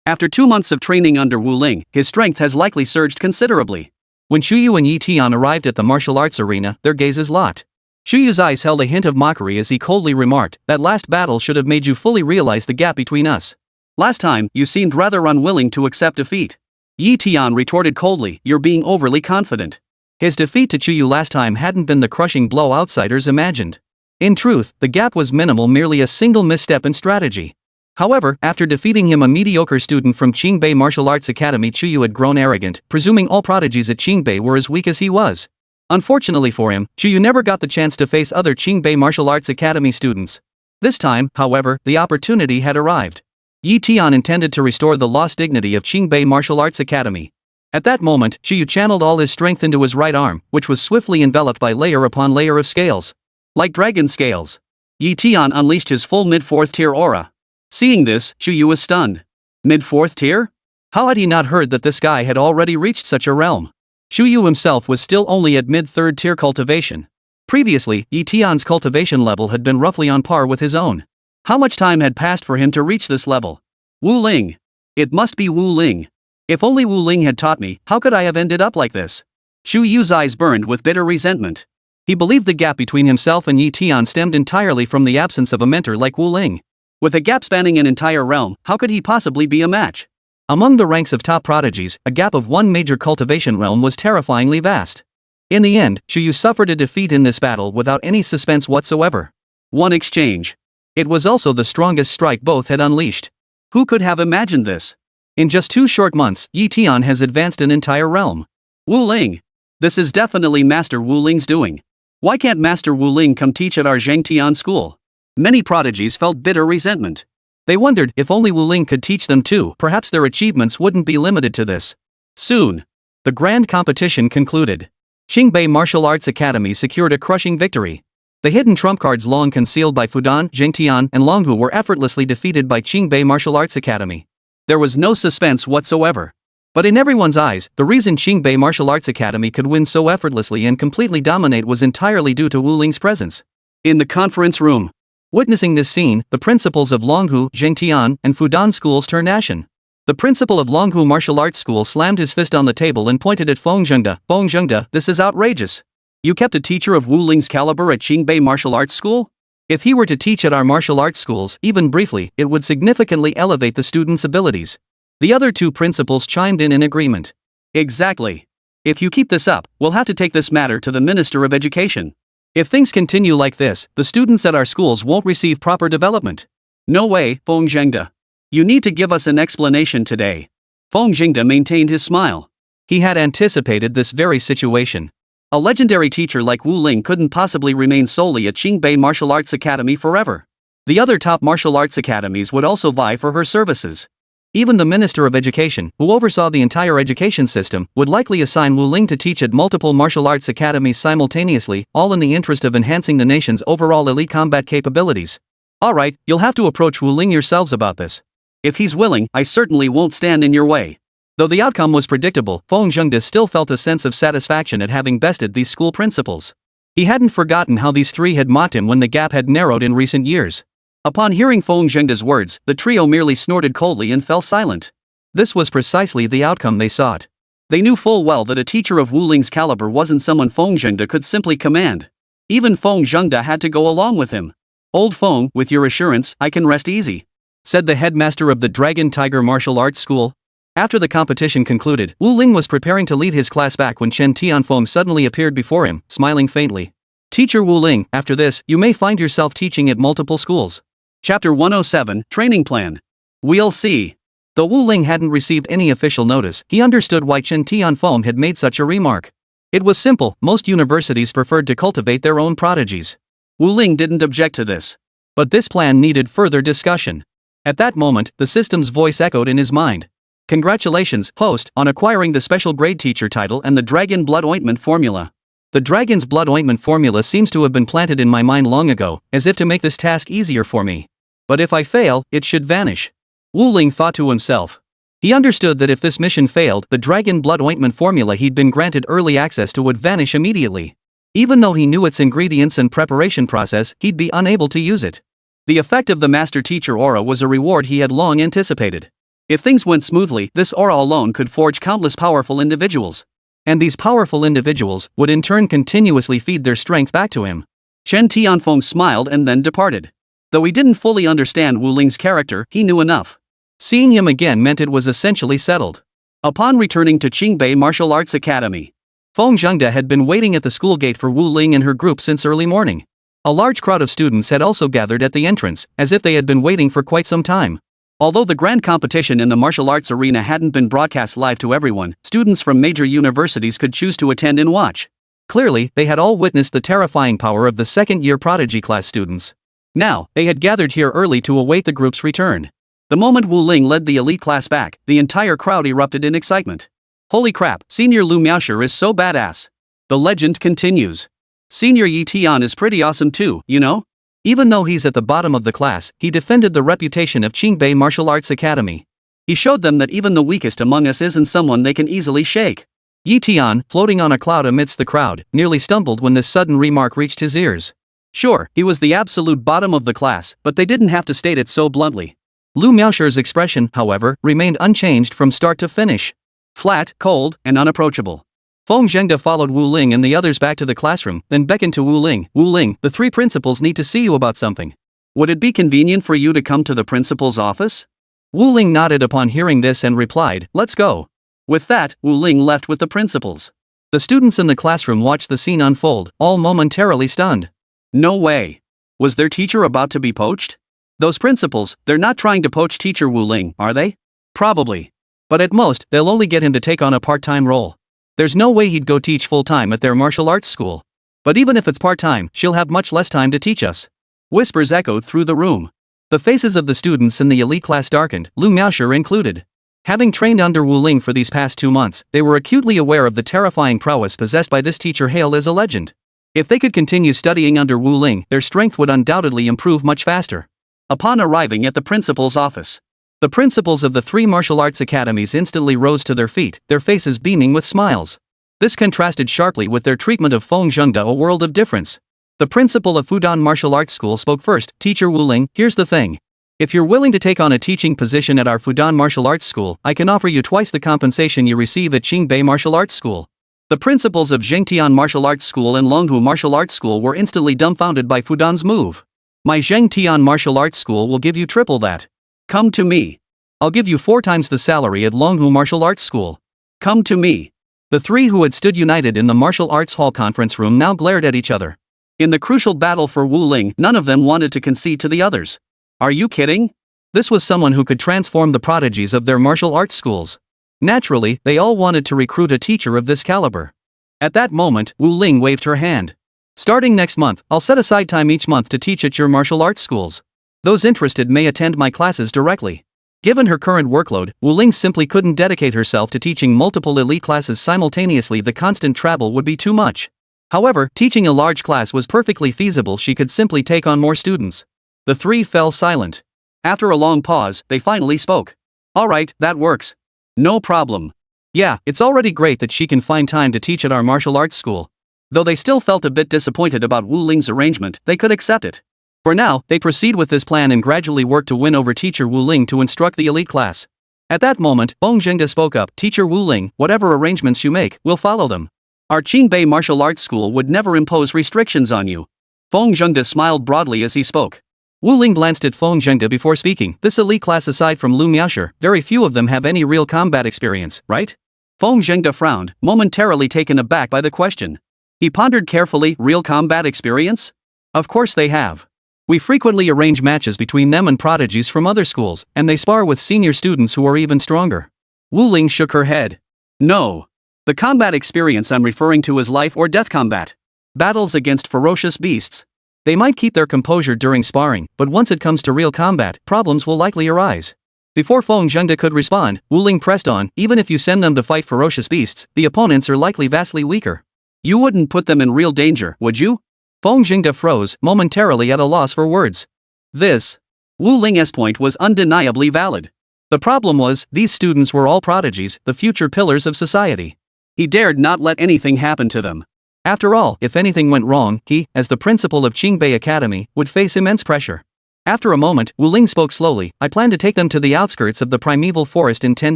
After 2 months of training under Wu Ling, his strength has likely surged considerably. When Chuyu and Yi Tian arrived at the martial arts arena, their gazes locked. Chuyu's eyes held a hint of mockery as he coldly remarked, "That last battle should have made you fully realize the gap between us. Last time, you seemed rather unwilling to accept defeat." Yi Tian retorted coldly, "You're being overly confident." His defeat to Chuyu last time hadn't been the crushing blow outsiders imagined. In truth, the gap was minimal, merely a single misstep in strategy. However, after defeating him, a mediocre student from Qingbei Martial Arts Academy, Chuyu had grown arrogant, presuming all prodigies at Qingbei were as weak as he was. Unfortunately for him, Chuyu never got the chance to face other Qingbei Martial Arts Academy students. This time, however, the opportunity had arrived. Yi Tian intended to restore the lost dignity of Qingbei Martial Arts Academy. At that moment, Chuyu channeled all his strength into his right arm, which was swiftly enveloped by layer upon layer of scales. Like dragon scales. Yi Tian unleashed his full mid-4th tier aura. Seeing this, Chuyu was stunned. Mid-4th tier? How had he not heard that this guy had already reached such a realm? Chuyu himself was still only at mid-3rd tier cultivation. Previously, Yi Tian's cultivation level had been roughly on par with his own. How much time had passed for him to reach this level? Wu Ling. It must be Wu Ling. If only Wu Ling had taught me, how could I have ended up like this? Chuyu's eyes burned with bitter resentment. He believed the gap between himself and Yi Tian stemmed entirely from the absence of a mentor like Wu Ling. With a gap spanning an entire realm, how could he possibly be a match? Among the ranks of top prodigies, a gap of one major cultivation realm was terrifyingly vast. In the end, Chuyu suffered a defeat in this battle without any suspense whatsoever. One exchange. It was also the strongest strike both had unleashed. Who could have imagined this? In just 2 short months, Yi Tian has advanced an entire realm. Wu Ling. This is definitely Master Wu Ling's doing. Why can't Master Wu Ling come teach at our Zhengtian school? Many prodigies felt bitter resentment. They wondered if only Wu Ling could teach them too, perhaps their achievements wouldn't be limited to this. Soon, the grand competition concluded. Qingbei Martial Arts Academy secured a crushing victory. The hidden trump cards long concealed by Fudan, Zhengtian, and Longhu were effortlessly defeated by Qingbei Martial Arts Academy. There was no suspense whatsoever. But in everyone's eyes, the reason Qingbei Martial Arts Academy could win so effortlessly and completely dominate was entirely due to Wu Ling's presence. In the conference room. Witnessing this scene, the principals of Longhu, Zhengtian, and Fudan schools turned ashen. The principal of Longhu Martial Arts School slammed his fist on the table and pointed at Feng Zhengde. "Feng Zhengde, this is outrageous. You kept a teacher of Wu Ling's caliber at Qingbei Martial Arts School? If he were to teach at our martial arts schools, even briefly, it would significantly elevate the students' abilities." The other 2 principals chimed in agreement. "Exactly. If you keep this up, we'll have to take this matter to the Minister of Education. If things continue like this, the students at our schools won't receive proper development." "No way, Feng Zhengde. You need to give us an explanation today." Feng Zhengde maintained his smile. He had anticipated this very situation. A legendary teacher like Wu Ling couldn't possibly remain solely at Qingbei Martial Arts Academy forever. The other top martial arts academies would also vie for her services. Even the Minister of Education, who oversaw the entire education system, would likely assign Wu Ling to teach at multiple martial arts academies simultaneously, all in the interest of enhancing the nation's overall elite combat capabilities. "Alright, you'll have to approach Wu Ling yourselves about this. If he's willing, I certainly won't stand in your way." Though the outcome was predictable, Feng Zhengde still felt a sense of satisfaction at having bested these school principals. He hadn't forgotten how these 3 had mocked him when the gap had narrowed in recent years. Upon hearing Feng Zhengde's words, the trio merely snorted coldly and fell silent. This was precisely the outcome they sought. They knew full well that a teacher of Wu Ling's caliber wasn't someone Feng Zhengde could simply command. Even Feng Zhengde had to go along with him. "Old Feng, with your assurance, I can rest easy," said the headmaster of the Dragon Tiger Martial Arts School. After the competition concluded, Wu Ling was preparing to lead his class back when Chen Tianfeng suddenly appeared before him, smiling faintly. "Teacher Wu Ling, after this, you may find yourself teaching at multiple schools." Chapter 107, Training Plan. We'll see. Though Wu Ling hadn't received any official notice, he understood why Chen Tianfeng had made such a remark. It was simple, most universities preferred to cultivate their own prodigies. Wu Ling didn't object to this. But this plan needed further discussion. At that moment, the system's voice echoed in his mind. Congratulations, host, on acquiring the special grade teacher title and the Dragon Blood Ointment formula. The Dragon's Blood Ointment formula seems to have been planted in my mind long ago, as if to make this task easier for me. But if I fail, it should vanish. Wu Ling thought to himself. He understood that if this mission failed, the Dragon Blood Ointment formula he'd been granted early access to would vanish immediately. Even though he knew its ingredients and preparation process, he'd be unable to use it. The effect of the Master Teacher aura was a reward he had long anticipated. If things went smoothly, this aura alone could forge countless powerful individuals. And these powerful individuals would in turn continuously feed their strength back to him. Chen Tianfeng smiled and then departed. Though he didn't fully understand Wu Ling's character, he knew enough. Seeing him again meant it was essentially settled. Upon returning to Qingbei Martial Arts Academy, Feng Zhengde had been waiting at the school gate for Wu Ling and her group since early morning. A large crowd of students had also gathered at the entrance, as if they had been waiting for quite some time. Although the grand competition in the martial arts arena hadn't been broadcast live to everyone, students from major universities could choose to attend and watch. Clearly, they had all witnessed the terrifying power of the second-year prodigy class students. Now, they had gathered here early to await the group's return. The moment Wu Ling led the elite class back, the entire crowd erupted in excitement. Holy crap, Senior Lu Miaoshi is so badass. The legend continues. Senior Yi Tian is pretty awesome too, you know? Even though he's at the bottom of the class, he defended the reputation of Qingbei Martial Arts Academy. He showed them that even the weakest among us isn't someone they can easily shake. Yi Tian, floating on a cloud amidst the crowd, nearly stumbled when this sudden remark reached his ears. Sure, he was the absolute bottom of the class, but they didn't have to state it so bluntly. Lu Miaoshi's expression, however, remained unchanged from start to finish. Flat, cold, and unapproachable. Feng Zhengde followed Wu Ling and the others back to the classroom, then beckoned to Wu Ling. Wu Ling, the three principals need to see you about something. Would it be convenient for you to come to the principal's office? Wu Ling nodded upon hearing this and replied, let's go. With that, Wu Ling left with the principals. The students in the classroom watched the scene unfold, all momentarily stunned. No way. Was their teacher about to be poached? Those principals, they're not trying to poach teacher Wu Ling, are they? Probably. But at most, they'll only get him to take on a part-time role. There's no way he'd go teach full-time at their martial arts school. But even if it's part-time, she'll have much less time to teach us. Whispers echoed through the room. The faces of the students in the elite class darkened, Lu Miaoshi included. Having trained under Wu Ling for these past 2 months, they were acutely aware of the terrifying prowess possessed by this teacher hailed as a legend. If they could continue studying under Wu Ling, their strength would undoubtedly improve much faster. Upon arriving at the principal's office, the principals of the 3 martial arts academies instantly rose to their feet, their faces beaming with smiles. This contrasted sharply with their treatment of Feng Zhengde, a world of difference. The principal of Fudan Martial Arts School spoke first. Teacher Wu Ling, here's the thing. If you're willing to take on a teaching position at our Fudan Martial Arts School, I can offer you twice the compensation you receive at Qingbei Martial Arts School. The principals of Zhengtian Martial Arts School and Longhu Martial Arts School were instantly dumbfounded by Fudan's move. My Zhengtian Martial Arts School will give you triple that. Come to me. I'll give you 4 times the salary at Longhu Martial Arts School. Come to me. The 3 who had stood united in the martial arts hall conference room now glared at each other. In the crucial battle for Wu Ling, none of them wanted to concede to the others. Are you kidding? This was someone who could transform the prodigies of their martial arts schools. Naturally, they all wanted to recruit a teacher of this caliber. At that moment, Wu Ling waved her hand. Starting next month, I'll set aside time each month to teach at your martial arts schools. Those interested may attend my classes directly. Given her current workload, Wu Ling simply couldn't dedicate herself to teaching multiple elite classes simultaneously. The constant travel would be too much. However, teaching a large class was perfectly feasible. She could simply take on more students. The 3 fell silent. After a long pause, they finally spoke. All right, that works. No problem. Yeah, it's already great that she can find time to teach at our martial arts school. Though they still felt a bit disappointed about Wu Ling's arrangement, they could accept it. For now, they proceed with this plan and gradually work to win over teacher Wu Ling to instruct the elite class. At that moment, Feng Zhengde spoke up. Teacher Wu Ling, whatever arrangements you make, we'll follow them. Our Qingbei Martial Arts School would never impose restrictions on you. Feng Zhengde smiled broadly as he spoke. Wu Ling glanced at Feng Zhengde before speaking. This elite class aside from Lu Miaoshi, very few of them have any real combat experience, right? Feng Zhengde frowned, momentarily taken aback by the question. He pondered carefully. Real combat experience? Of course they have. We frequently arrange matches between them and prodigies from other schools, and they spar with senior students who are even stronger. Wu Ling shook her head. No. The combat experience I'm referring to is life or death combat. Battles against ferocious beasts. They might keep their composure during sparring, but once it comes to real combat, problems will likely arise. Before Feng Zhengde could respond, Wu Ling pressed on. Even if you send them to fight ferocious beasts, the opponents are likely vastly weaker. You wouldn't put them in real danger, would you? Feng Zhengde froze, momentarily at a loss for words. This Wu Ling's point was undeniably valid. The problem was, these students were all prodigies, the future pillars of society. He dared not let anything happen to them. After all, if anything went wrong, he, as the principal of Qingbei Academy, would face immense pressure. After a moment, Wu Ling spoke slowly. I plan to take them to the outskirts of the primeval forest in 10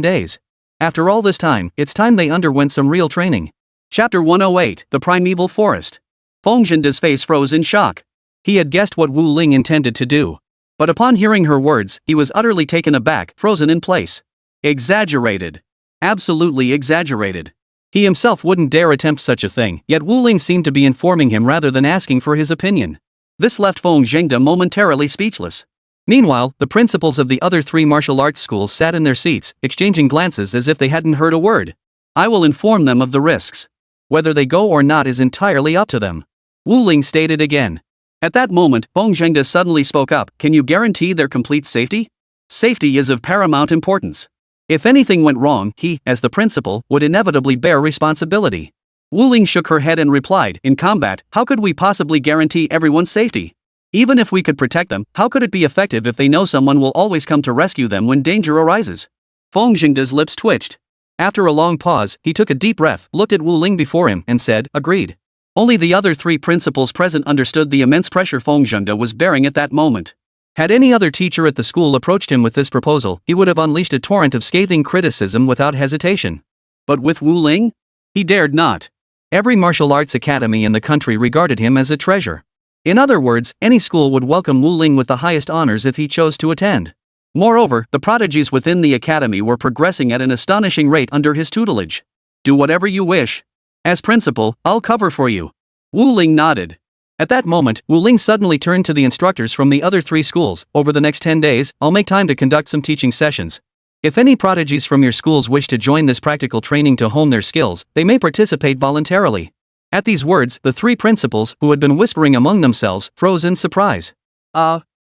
days. After all this time, it's time they underwent some real training. Chapter 108, The Primeval Forest. Feng Zhende's face froze in shock. He had guessed what Wu Ling intended to do. But upon hearing her words, he was utterly taken aback, frozen in place. Exaggerated. Absolutely exaggerated. He himself wouldn't dare attempt such a thing, yet Wu Ling seemed to be informing him rather than asking for his opinion. This left Feng Zhengde momentarily speechless. Meanwhile, the principals of the other 3 martial arts schools sat in their seats, exchanging glances as if they hadn't heard a word. I will inform them of the risks. Whether they go or not is entirely up to them. Wu Ling stated again. At that moment, Feng Zhengde suddenly spoke up. Can you guarantee their complete safety? Safety is of paramount importance. If anything went wrong, he, as the principal, would inevitably bear responsibility. Wu Ling shook her head and replied, in combat, how could we possibly guarantee everyone's safety? Even if we could protect them, how could it be effective if they know someone will always come to rescue them when danger arises? Feng Zhengde's lips twitched. After a long pause, he took a deep breath, looked at Wu Ling before him, and said, agreed. Only the other 3 principals present understood the immense pressure Feng Zhengde was bearing at that moment. Had any other teacher at the school approached him with this proposal, he would have unleashed a torrent of scathing criticism without hesitation. But with Wu Ling? He dared not. Every martial arts academy in the country regarded him as a treasure. In other words, any school would welcome Wu Ling with the highest honors if he chose to attend. Moreover, the prodigies within the academy were progressing at an astonishing rate under his tutelage. Do whatever you wish. As principal, I'll cover for you. Wu Ling nodded. At that moment, Wu Ling suddenly turned to the instructors from the other 3 schools. Over the next 10 days, I'll make time to conduct some teaching sessions. If any prodigies from your schools wish to join this practical training to hone their skills, they may participate voluntarily. At these words, the 3 principals, who had been whispering among themselves, froze in surprise.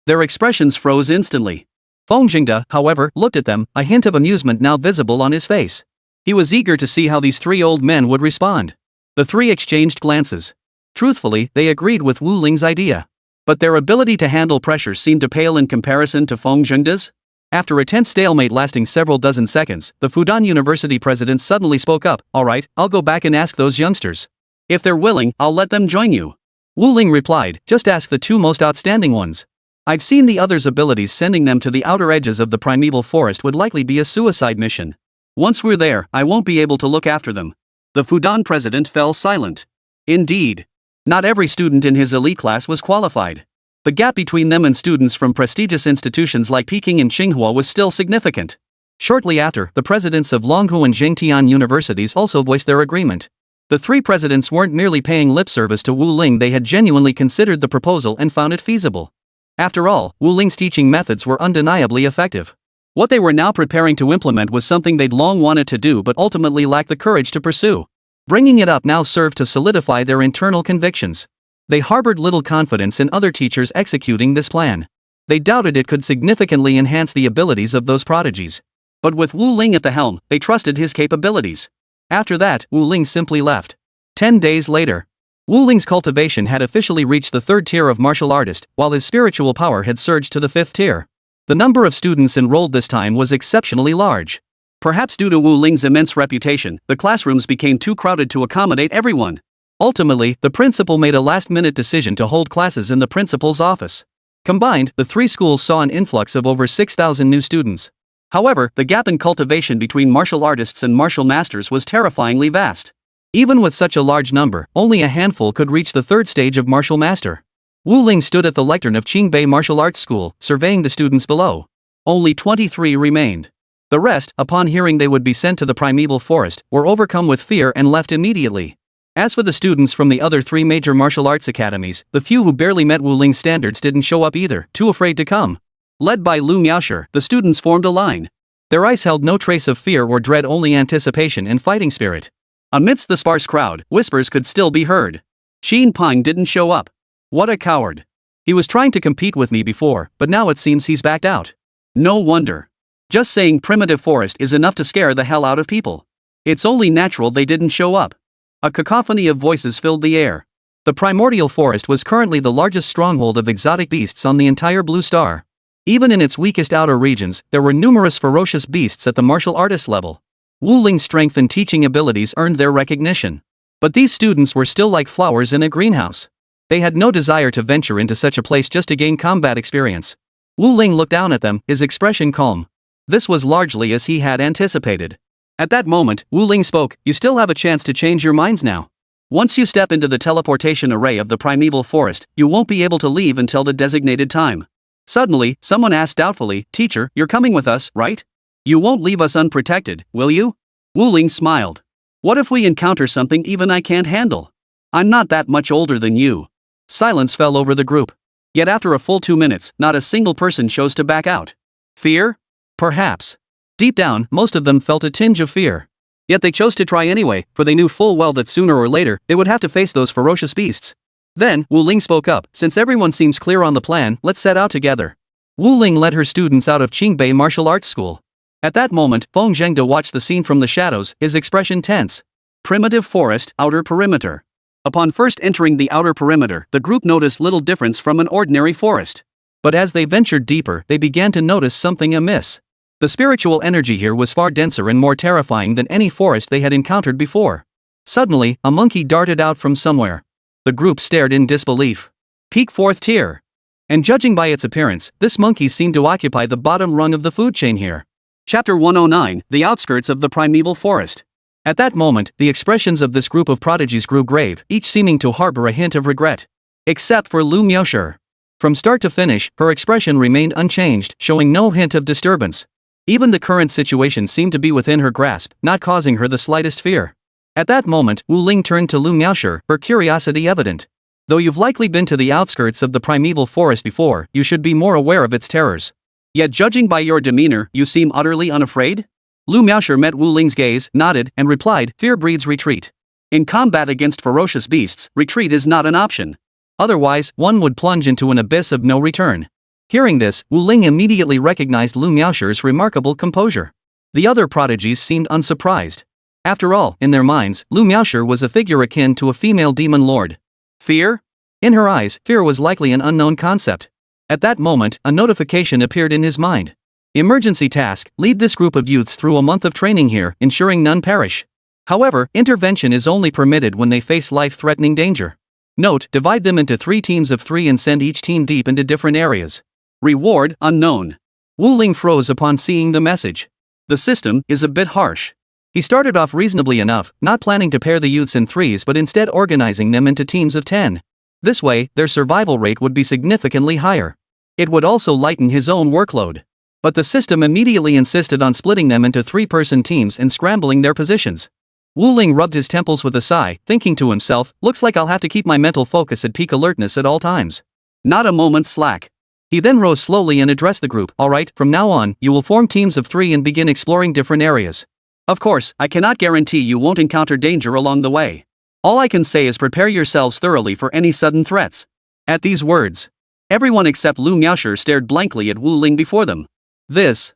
Their expressions froze instantly. Feng Zhengde, however, looked at them, a hint of amusement now visible on his face. He was eager to see how these 3 old men would respond. The 3 exchanged glances. Truthfully, they agreed with Wu Ling's idea. But their ability to handle pressure seemed to pale in comparison to Feng Zhengde's. After a tense stalemate lasting several dozen seconds, the Fudan University president suddenly spoke up. All right, I'll go back and ask those youngsters. If they're willing, I'll let them join you. Wu Ling replied, just ask the 2 most outstanding ones. I've seen the others' abilities. Sending them to the outer edges of the primeval forest would likely be a suicide mission. Once we're there, I won't be able to look after them. The Fudan president fell silent. Indeed. Not every student in his elite class was qualified. The gap between them and students from prestigious institutions like Peking and Tsinghua was still significant. Shortly after, the presidents of Longhu and Jingtian universities also voiced their agreement. The 3 presidents weren't merely paying lip service to Wu Ling, they had genuinely considered the proposal and found it feasible. After all, Wu Ling's teaching methods were undeniably effective. What they were now preparing to implement was something they'd long wanted to do but ultimately lacked the courage to pursue. Bringing it up now served to solidify their internal convictions. They harbored little confidence in other teachers executing this plan. They doubted it could significantly enhance the abilities of those prodigies. But with Wu Ling at the helm, they trusted his capabilities. After that, Wu Ling simply left. 10 days later, Wu Ling's cultivation had officially reached the 3rd tier of martial artist, while his spiritual power had surged to the 5th tier. The number of students enrolled this time was exceptionally large. Perhaps due to Wu Ling's immense reputation, the classrooms became too crowded to accommodate everyone. Ultimately, the principal made a last-minute decision to hold classes in the principal's office. Combined, the 3 schools saw an influx of over 6,000 new students. However, the gap in cultivation between martial artists and martial masters was terrifyingly vast. Even with such a large number, only a handful could reach the 3rd stage of martial master. Wu Ling stood at the lectern of Qingbei Martial Arts School, surveying the students below. Only 23 remained. The rest, upon hearing they would be sent to the primeval forest, were overcome with fear and left immediately. As for the students from the other 3 major martial arts academies, the few who barely met Wu Ling's standards didn't show up either, too afraid to come. Led by Lu Miaoshi, the students formed a line. Their eyes held no trace of fear or dread, only anticipation and fighting spirit. Amidst the sparse crowd, whispers could still be heard. Xin Ping didn't show up. What a coward. He was trying to compete with me before, but now it seems he's backed out. No wonder. Just saying primitive forest is enough to scare the hell out of people. It's only natural they didn't show up. A cacophony of voices filled the air. The primordial forest was currently the largest stronghold of exotic beasts on the entire blue star. Even in its weakest outer regions, there were numerous ferocious beasts at the martial artist level. Wu Ling's strength and teaching abilities earned their recognition. But these students were still like flowers in a greenhouse. They had no desire to venture into such a place just to gain combat experience. Wu Ling looked down at them, his expression calm. This was largely as he had anticipated. At that moment, Wu Ling spoke, "You still have a chance to change your minds now. Once you step into the teleportation array of the primeval forest, you won't be able to leave until the designated time." Suddenly, someone asked doubtfully, "Teacher, you're coming with us, right? You won't leave us unprotected, will you?" Wu Ling smiled. "What if we encounter something even I can't handle? I'm not that much older than you." Silence fell over the group. Yet after a full 2 minutes, not a single person chose to back out. Fear? Perhaps. Deep down, most of them felt a tinge of fear. Yet they chose to try anyway, for they knew full well that sooner or later, they would have to face those ferocious beasts. Then, Wu Ling spoke up, "Since everyone seems clear on the plan, let's set out together." Wu Ling led her students out of Qingbei Martial Arts School. At that moment, Feng Zhengde watched the scene from the shadows, his expression tense. Primitive forest, outer perimeter. Upon first entering the outer perimeter, the group noticed little difference from an ordinary forest. But as they ventured deeper, they began to notice something amiss. The spiritual energy here was far denser and more terrifying than any forest they had encountered before. Suddenly, a monkey darted out from somewhere. The group stared in disbelief. Peak 4th tier. And judging by its appearance, this monkey seemed to occupy the bottom rung of the food chain here. Chapter 109, The Outskirts of the Primeval Forest. At that moment, the expressions of this group of prodigies grew grave, each seeming to harbor a hint of regret. Except for Lu Miaoshi. From start to finish, her expression remained unchanged, showing no hint of disturbance. Even the current situation seemed to be within her grasp, not causing her the slightest fear. At that moment, Wu Ling turned to Lu Miaoshi, her curiosity evident. Though you've likely been to the outskirts of the primeval forest before, you should be more aware of its terrors. Yet judging by your demeanor, you seem utterly unafraid? Lu Miaoshi met Wu Ling's gaze, nodded, and replied, "Fear breeds retreat. In combat against ferocious beasts, retreat is not an option. Otherwise, one would plunge into an abyss of no return." Hearing this, Wu Ling immediately recognized Lu Miaoshi's remarkable composure. The other prodigies seemed unsurprised. After all, in their minds, Lu Miaoshi was a figure akin to a female demon lord. Fear? In her eyes, fear was likely an unknown concept. At that moment, a notification appeared in his mind. Emergency task, lead this group of youths through a month of training here, ensuring none perish. However, intervention is only permitted when they face life-threatening danger. Note, divide them into 3 teams of 3 and send each team deep into different areas. Reward, unknown. Wu Ling froze upon seeing the message. The system is a bit harsh. He started off reasonably enough, not planning to pair the youths in 3s but instead organizing them into teams of 10. This way, their survival rate would be significantly higher. It would also lighten his own workload. But the system immediately insisted on splitting them into 3-person teams and scrambling their positions. Wu Ling rubbed his temples with a sigh, thinking to himself, looks like I'll have to keep my mental focus at peak alertness at all times. Not a moment's slack. He then rose slowly and addressed the group. Alright, from now on, you will form teams of 3 and begin exploring different areas. Of course, I cannot guarantee you won't encounter danger along the way. All I can say is prepare yourselves thoroughly for any sudden threats. At these words, everyone except Lu Miaoshi stared blankly at Wu Ling before them. This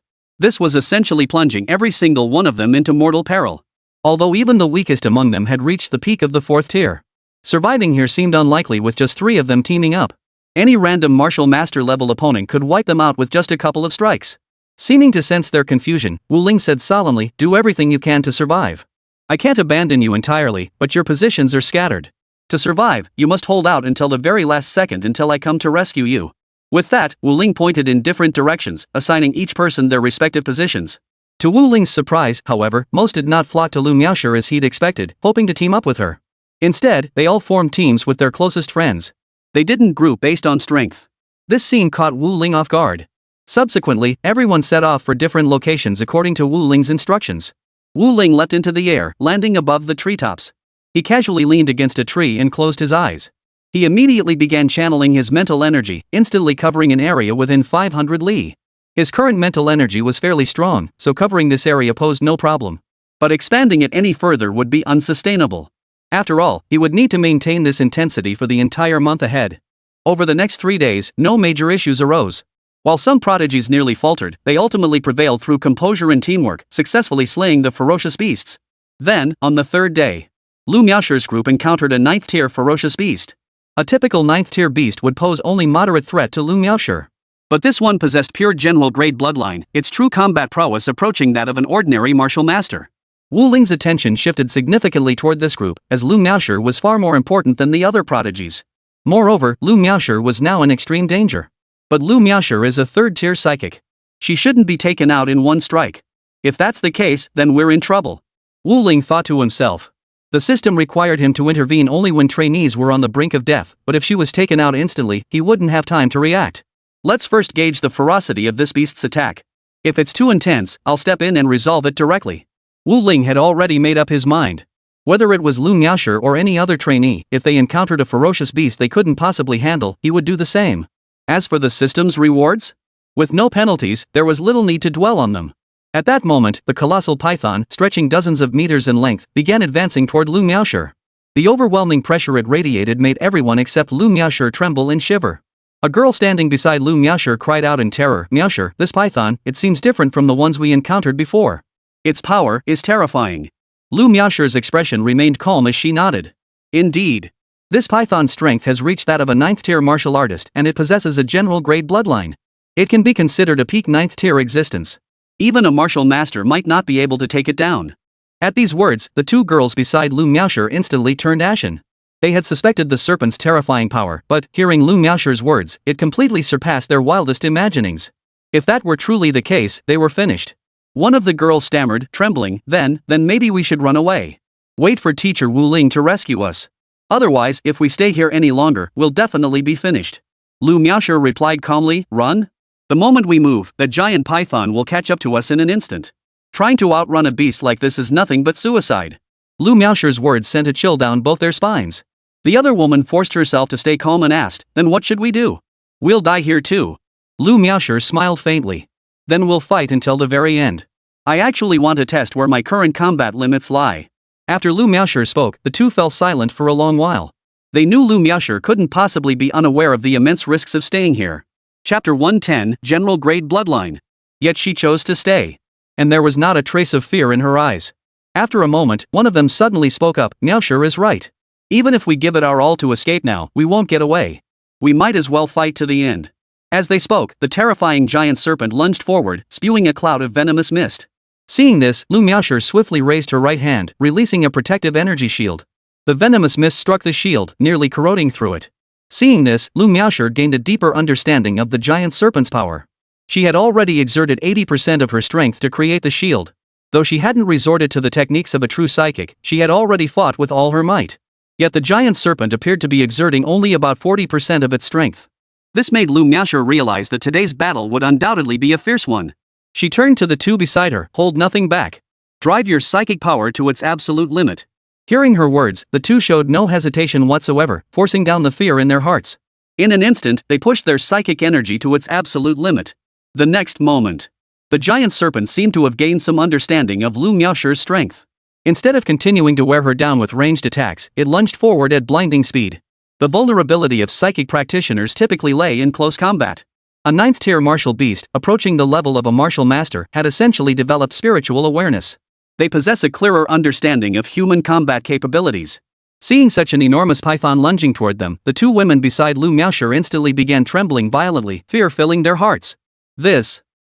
was essentially plunging every single one of them into mortal peril. Although even the weakest among them had reached the peak of the 4th tier. Surviving here seemed unlikely with just 3 of them teaming up. Any random martial master level opponent could wipe them out with just a couple of strikes. Seeming to sense their confusion, Wu Ling said solemnly, do everything you can to survive. I can't abandon you entirely, but your positions are scattered. To survive, you must hold out until the very last second until I come to rescue you. With that, Wu Ling pointed in different directions, assigning each person their respective positions. To Wu Ling's surprise, however, most did not flock to Lu Miaoshi as he'd expected, hoping to team up with her. Instead, they all formed teams with their closest friends. They didn't group based on strength. This scene caught Wu Ling off guard. Subsequently, everyone set off for different locations according to Wu Ling's instructions. Wu Ling leapt into the air, landing above the treetops. He casually leaned against a tree and closed his eyes. He immediately began channeling his mental energy, instantly covering an area within 500 li. His current mental energy was fairly strong, so covering this area posed no problem. But expanding it any further would be unsustainable. After all, he would need to maintain this intensity for the entire month ahead. Over the next 3 days, no major issues arose. While some prodigies nearly faltered, they ultimately prevailed through composure and teamwork, successfully slaying the ferocious beasts. Then, on the third day, Lu Miaoshi's group encountered a 9th-tier ferocious beast. A typical 9th-tier beast would pose only moderate threat to Lu Miaoshi. But this one possessed pure general-grade bloodline, its true combat prowess approaching that of an ordinary martial master. Wu Ling's attention shifted significantly toward this group, as Lu Miaoshi was far more important than the other prodigies. Moreover, Lu Miaoshi was now in extreme danger. But Lu Miaoshi is a 3rd-tier psychic. She shouldn't be taken out in one strike. If that's the case, then we're in trouble. Wu Ling thought to himself. The system required him to intervene only when trainees were on the brink of death, but if she was taken out instantly, he wouldn't have time to react. Let's first gauge the ferocity of this beast's attack. If it's too intense, I'll step in and resolve it directly. Wu Ling had already made up his mind. Whether it was Lu Miaoshi or any other trainee, if they encountered a ferocious beast they couldn't possibly handle, he would do the same. As for the system's rewards? With no penalties, there was little need to dwell on them. At that moment, the colossal python, stretching dozens of meters in length, began advancing toward Lu Miaoshi. The overwhelming pressure it radiated made everyone except Lu Miaoshi tremble and shiver. A girl standing beside Lu Miaoshi cried out in terror, "Miaoshi, this python, it seems different from the ones we encountered before. Its power is terrifying." Lu Miaoshi's expression remained calm as she nodded. Indeed. This python's strength has reached that of a 9th-tier martial artist, and it possesses a general-grade bloodline. It can be considered a peak 9th-tier existence. Even a martial master might not be able to take it down. At these words, the two girls beside Lu Miaoshi instantly turned ashen. They had suspected the serpent's terrifying power, but, hearing Lu Miaoshi's words, it completely surpassed their wildest imaginings. If that were truly the case, they were finished. One of the girls stammered, trembling, then maybe we should run away. Wait for Teacher Wu Ling to rescue us. Otherwise, if we stay here any longer, we'll definitely be finished. Lu Miaoshi replied calmly, run? The moment we move, that giant python will catch up to us in an instant. Trying to outrun a beast like this is nothing but suicide. Lu Miaoshi's words sent a chill down both their spines. The other woman forced herself to stay calm and asked, then what should we do? We'll die here too. Lu Miaoshi smiled faintly. Then we'll fight until the very end. I actually want to test where my current combat limits lie. After Lu Miaoshi spoke, the two fell silent for a long while. They knew Lu Miaoshi couldn't possibly be unaware of the immense risks of staying here. Chapter 110, General Grade Bloodline. Yet she chose to stay. And there was not a trace of fear in her eyes. After a moment, one of them suddenly spoke up, Miaoshi is right. Even if we give it our all to escape now, we won't get away. We might as well fight to the end. As they spoke, the terrifying giant serpent lunged forward, spewing a cloud of venomous mist. Seeing this, Lu Miaoshi swiftly raised her right hand, releasing a protective energy shield. The venomous mist struck the shield, nearly corroding through it. Seeing this, Lu Miaoshi gained a deeper understanding of the giant serpent's power. She had already exerted 80% of her strength to create the shield. Though she hadn't resorted to the techniques of a true psychic, she had already fought with all her might. Yet the giant serpent appeared to be exerting only about 40% of its strength. This made Lu Miaoshi realize that today's battle would undoubtedly be a fierce one. She turned to the two beside her, hold nothing back. Drive your psychic power to its absolute limit. Hearing her words, the two showed no hesitation whatsoever, forcing down the fear in their hearts. In an instant, they pushed their psychic energy to its absolute limit. The next moment, the giant serpent seemed to have gained some understanding of Lu Miaoshi's strength. Instead of continuing to wear her down with ranged attacks, it lunged forward at blinding speed. The vulnerability of psychic practitioners typically lay in close combat. A 9th-tier martial beast, approaching the level of a martial master, had essentially developed spiritual awareness. They possess a clearer understanding of human combat capabilities. Seeing such an enormous python lunging toward them, the two women beside Lu Miaoshi instantly began trembling violently, fear filling their hearts.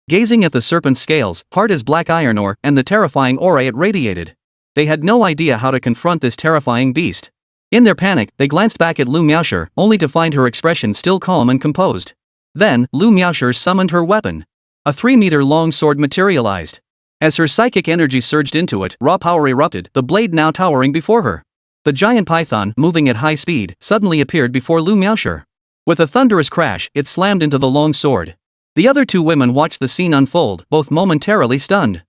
Gazing at the serpent's scales, hard as black iron ore, and the terrifying aura it radiated. They had no idea how to confront this terrifying beast. In their panic, they glanced back at Lu Miaoshi, only to find her expression still calm and composed. Then, Lu Miaoshi summoned her weapon. A 3-meter-long sword materialized. As her psychic energy surged into it, raw power erupted, the blade now towering before her. The giant python, moving at high speed, suddenly appeared before Lu Miaoshi. With a thunderous crash, it slammed into the long sword. The other two women watched the scene unfold, both momentarily stunned.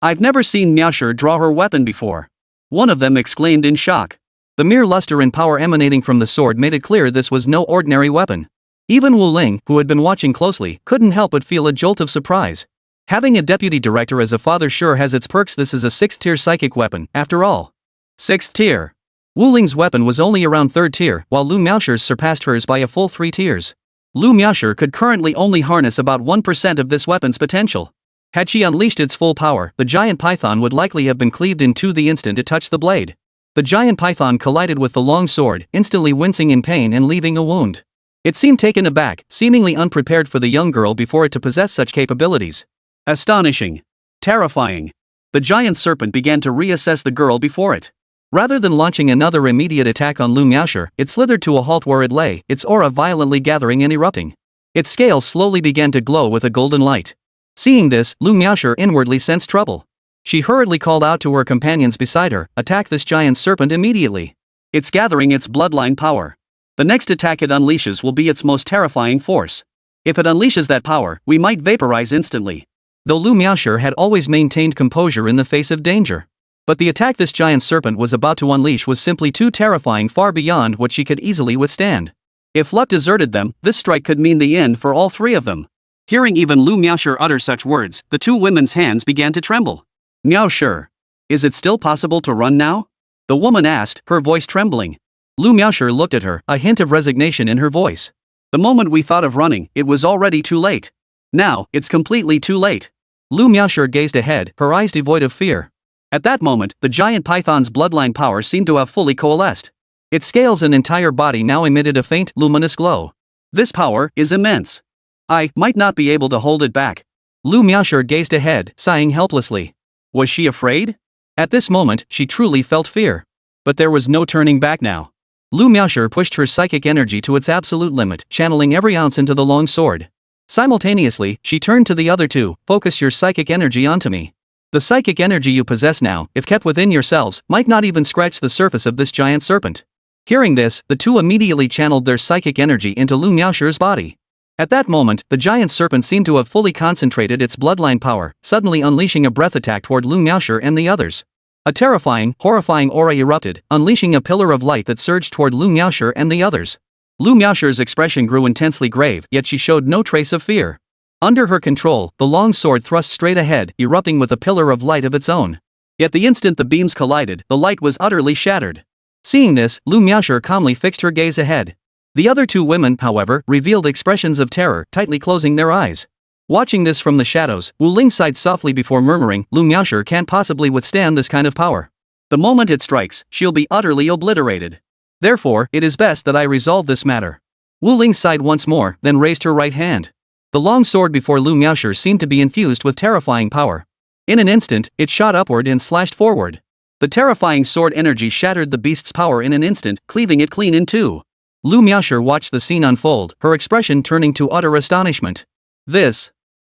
I've never seen Miaoshi draw her weapon before. One of them exclaimed in shock. The mere luster and power emanating from the sword made it clear this was no ordinary weapon. Even Wu Ling, who had been watching closely, couldn't help but feel a jolt of surprise. Having a deputy director as a father sure has its perks. This is a 6th-tier psychic weapon, after all. 6th tier. Wu Ling's weapon was only around 3rd tier, while Lu Miaoshi's surpassed hers by a full 3 tiers. Lu Miaoshi could currently only harness about 1% of this weapon's potential. Had she unleashed its full power, the giant python would likely have been cleaved in two the instant it touched the blade. The giant python collided with the long sword, instantly wincing in pain and leaving a wound. It seemed taken aback, seemingly unprepared for the young girl before it to possess such capabilities. Astonishing. Terrifying. The giant serpent began to reassess the girl before it. Rather than launching another immediate attack on Lu Miaoshi, it slithered to a halt where it lay, its aura violently gathering and erupting. Its scales slowly began to glow with a golden light. Seeing this, Lu Miaoshi inwardly sensed trouble. She hurriedly called out to her companions beside her, "Attack this giant serpent immediately. It's gathering its bloodline power. The next attack it unleashes will be its most terrifying force. If it unleashes that power, we might vaporize instantly." Though Lu Miaoshi had always maintained composure in the face of danger. But the attack this giant serpent was about to unleash was simply too terrifying, far beyond what she could easily withstand. If luck deserted them, this strike could mean the end for all three of them. Hearing even Lu Miaoshi utter such words, the two women's hands began to tremble. "Miaoshi, is it still possible to run now?" the woman asked, her voice trembling. Lu Miaoshi looked at her, a hint of resignation in her voice. "The moment we thought of running, it was already too late. Now, it's completely too late." Lu Miaoshi gazed ahead, her eyes devoid of fear. At that moment, the giant python's bloodline power seemed to have fully coalesced. Its scales and entire body now emitted a faint, luminous glow. "This power is immense. I might not be able to hold it back." Lu Miaoshi gazed ahead, sighing helplessly. Was she afraid? At this moment, she truly felt fear. But there was no turning back now. Lu Miaoshi pushed her psychic energy to its absolute limit, channeling every ounce into the long sword. Simultaneously, she turned to the other two. "Focus your psychic energy onto me. The psychic energy you possess now, if kept within yourselves, might not even scratch the surface of this giant serpent." Hearing this, the two immediately channeled their psychic energy into Lu Miaoshi's body. At that moment, the giant serpent seemed to have fully concentrated its bloodline power, suddenly unleashing a breath attack toward Lu Miaoshi and the others. A terrifying, horrifying aura erupted, unleashing a pillar of light that surged toward Lu Miaoshi and the others. Lu Miaoshi's expression grew intensely grave, yet she showed no trace of fear. Under her control, the long sword thrust straight ahead, erupting with a pillar of light of its own. Yet the instant the beams collided, the light was utterly shattered. Seeing this, Lu Miaoshi calmly fixed her gaze ahead. The other two women, however, revealed expressions of terror, tightly closing their eyes. Watching this from the shadows, Wu Ling sighed softly before murmuring, "Lu Miaoshi can't possibly withstand this kind of power. The moment it strikes, she'll be utterly obliterated. Therefore, it is best that I resolve this matter." Wu Ling sighed once more, then raised her right hand. The long sword before Lu Miaoshi seemed to be infused with terrifying power. In an instant, it shot upward and slashed forward. The terrifying sword energy shattered the beast's power in an instant, cleaving it clean in two. Lu Miaoshi watched the scene unfold, her expression turning to utter astonishment.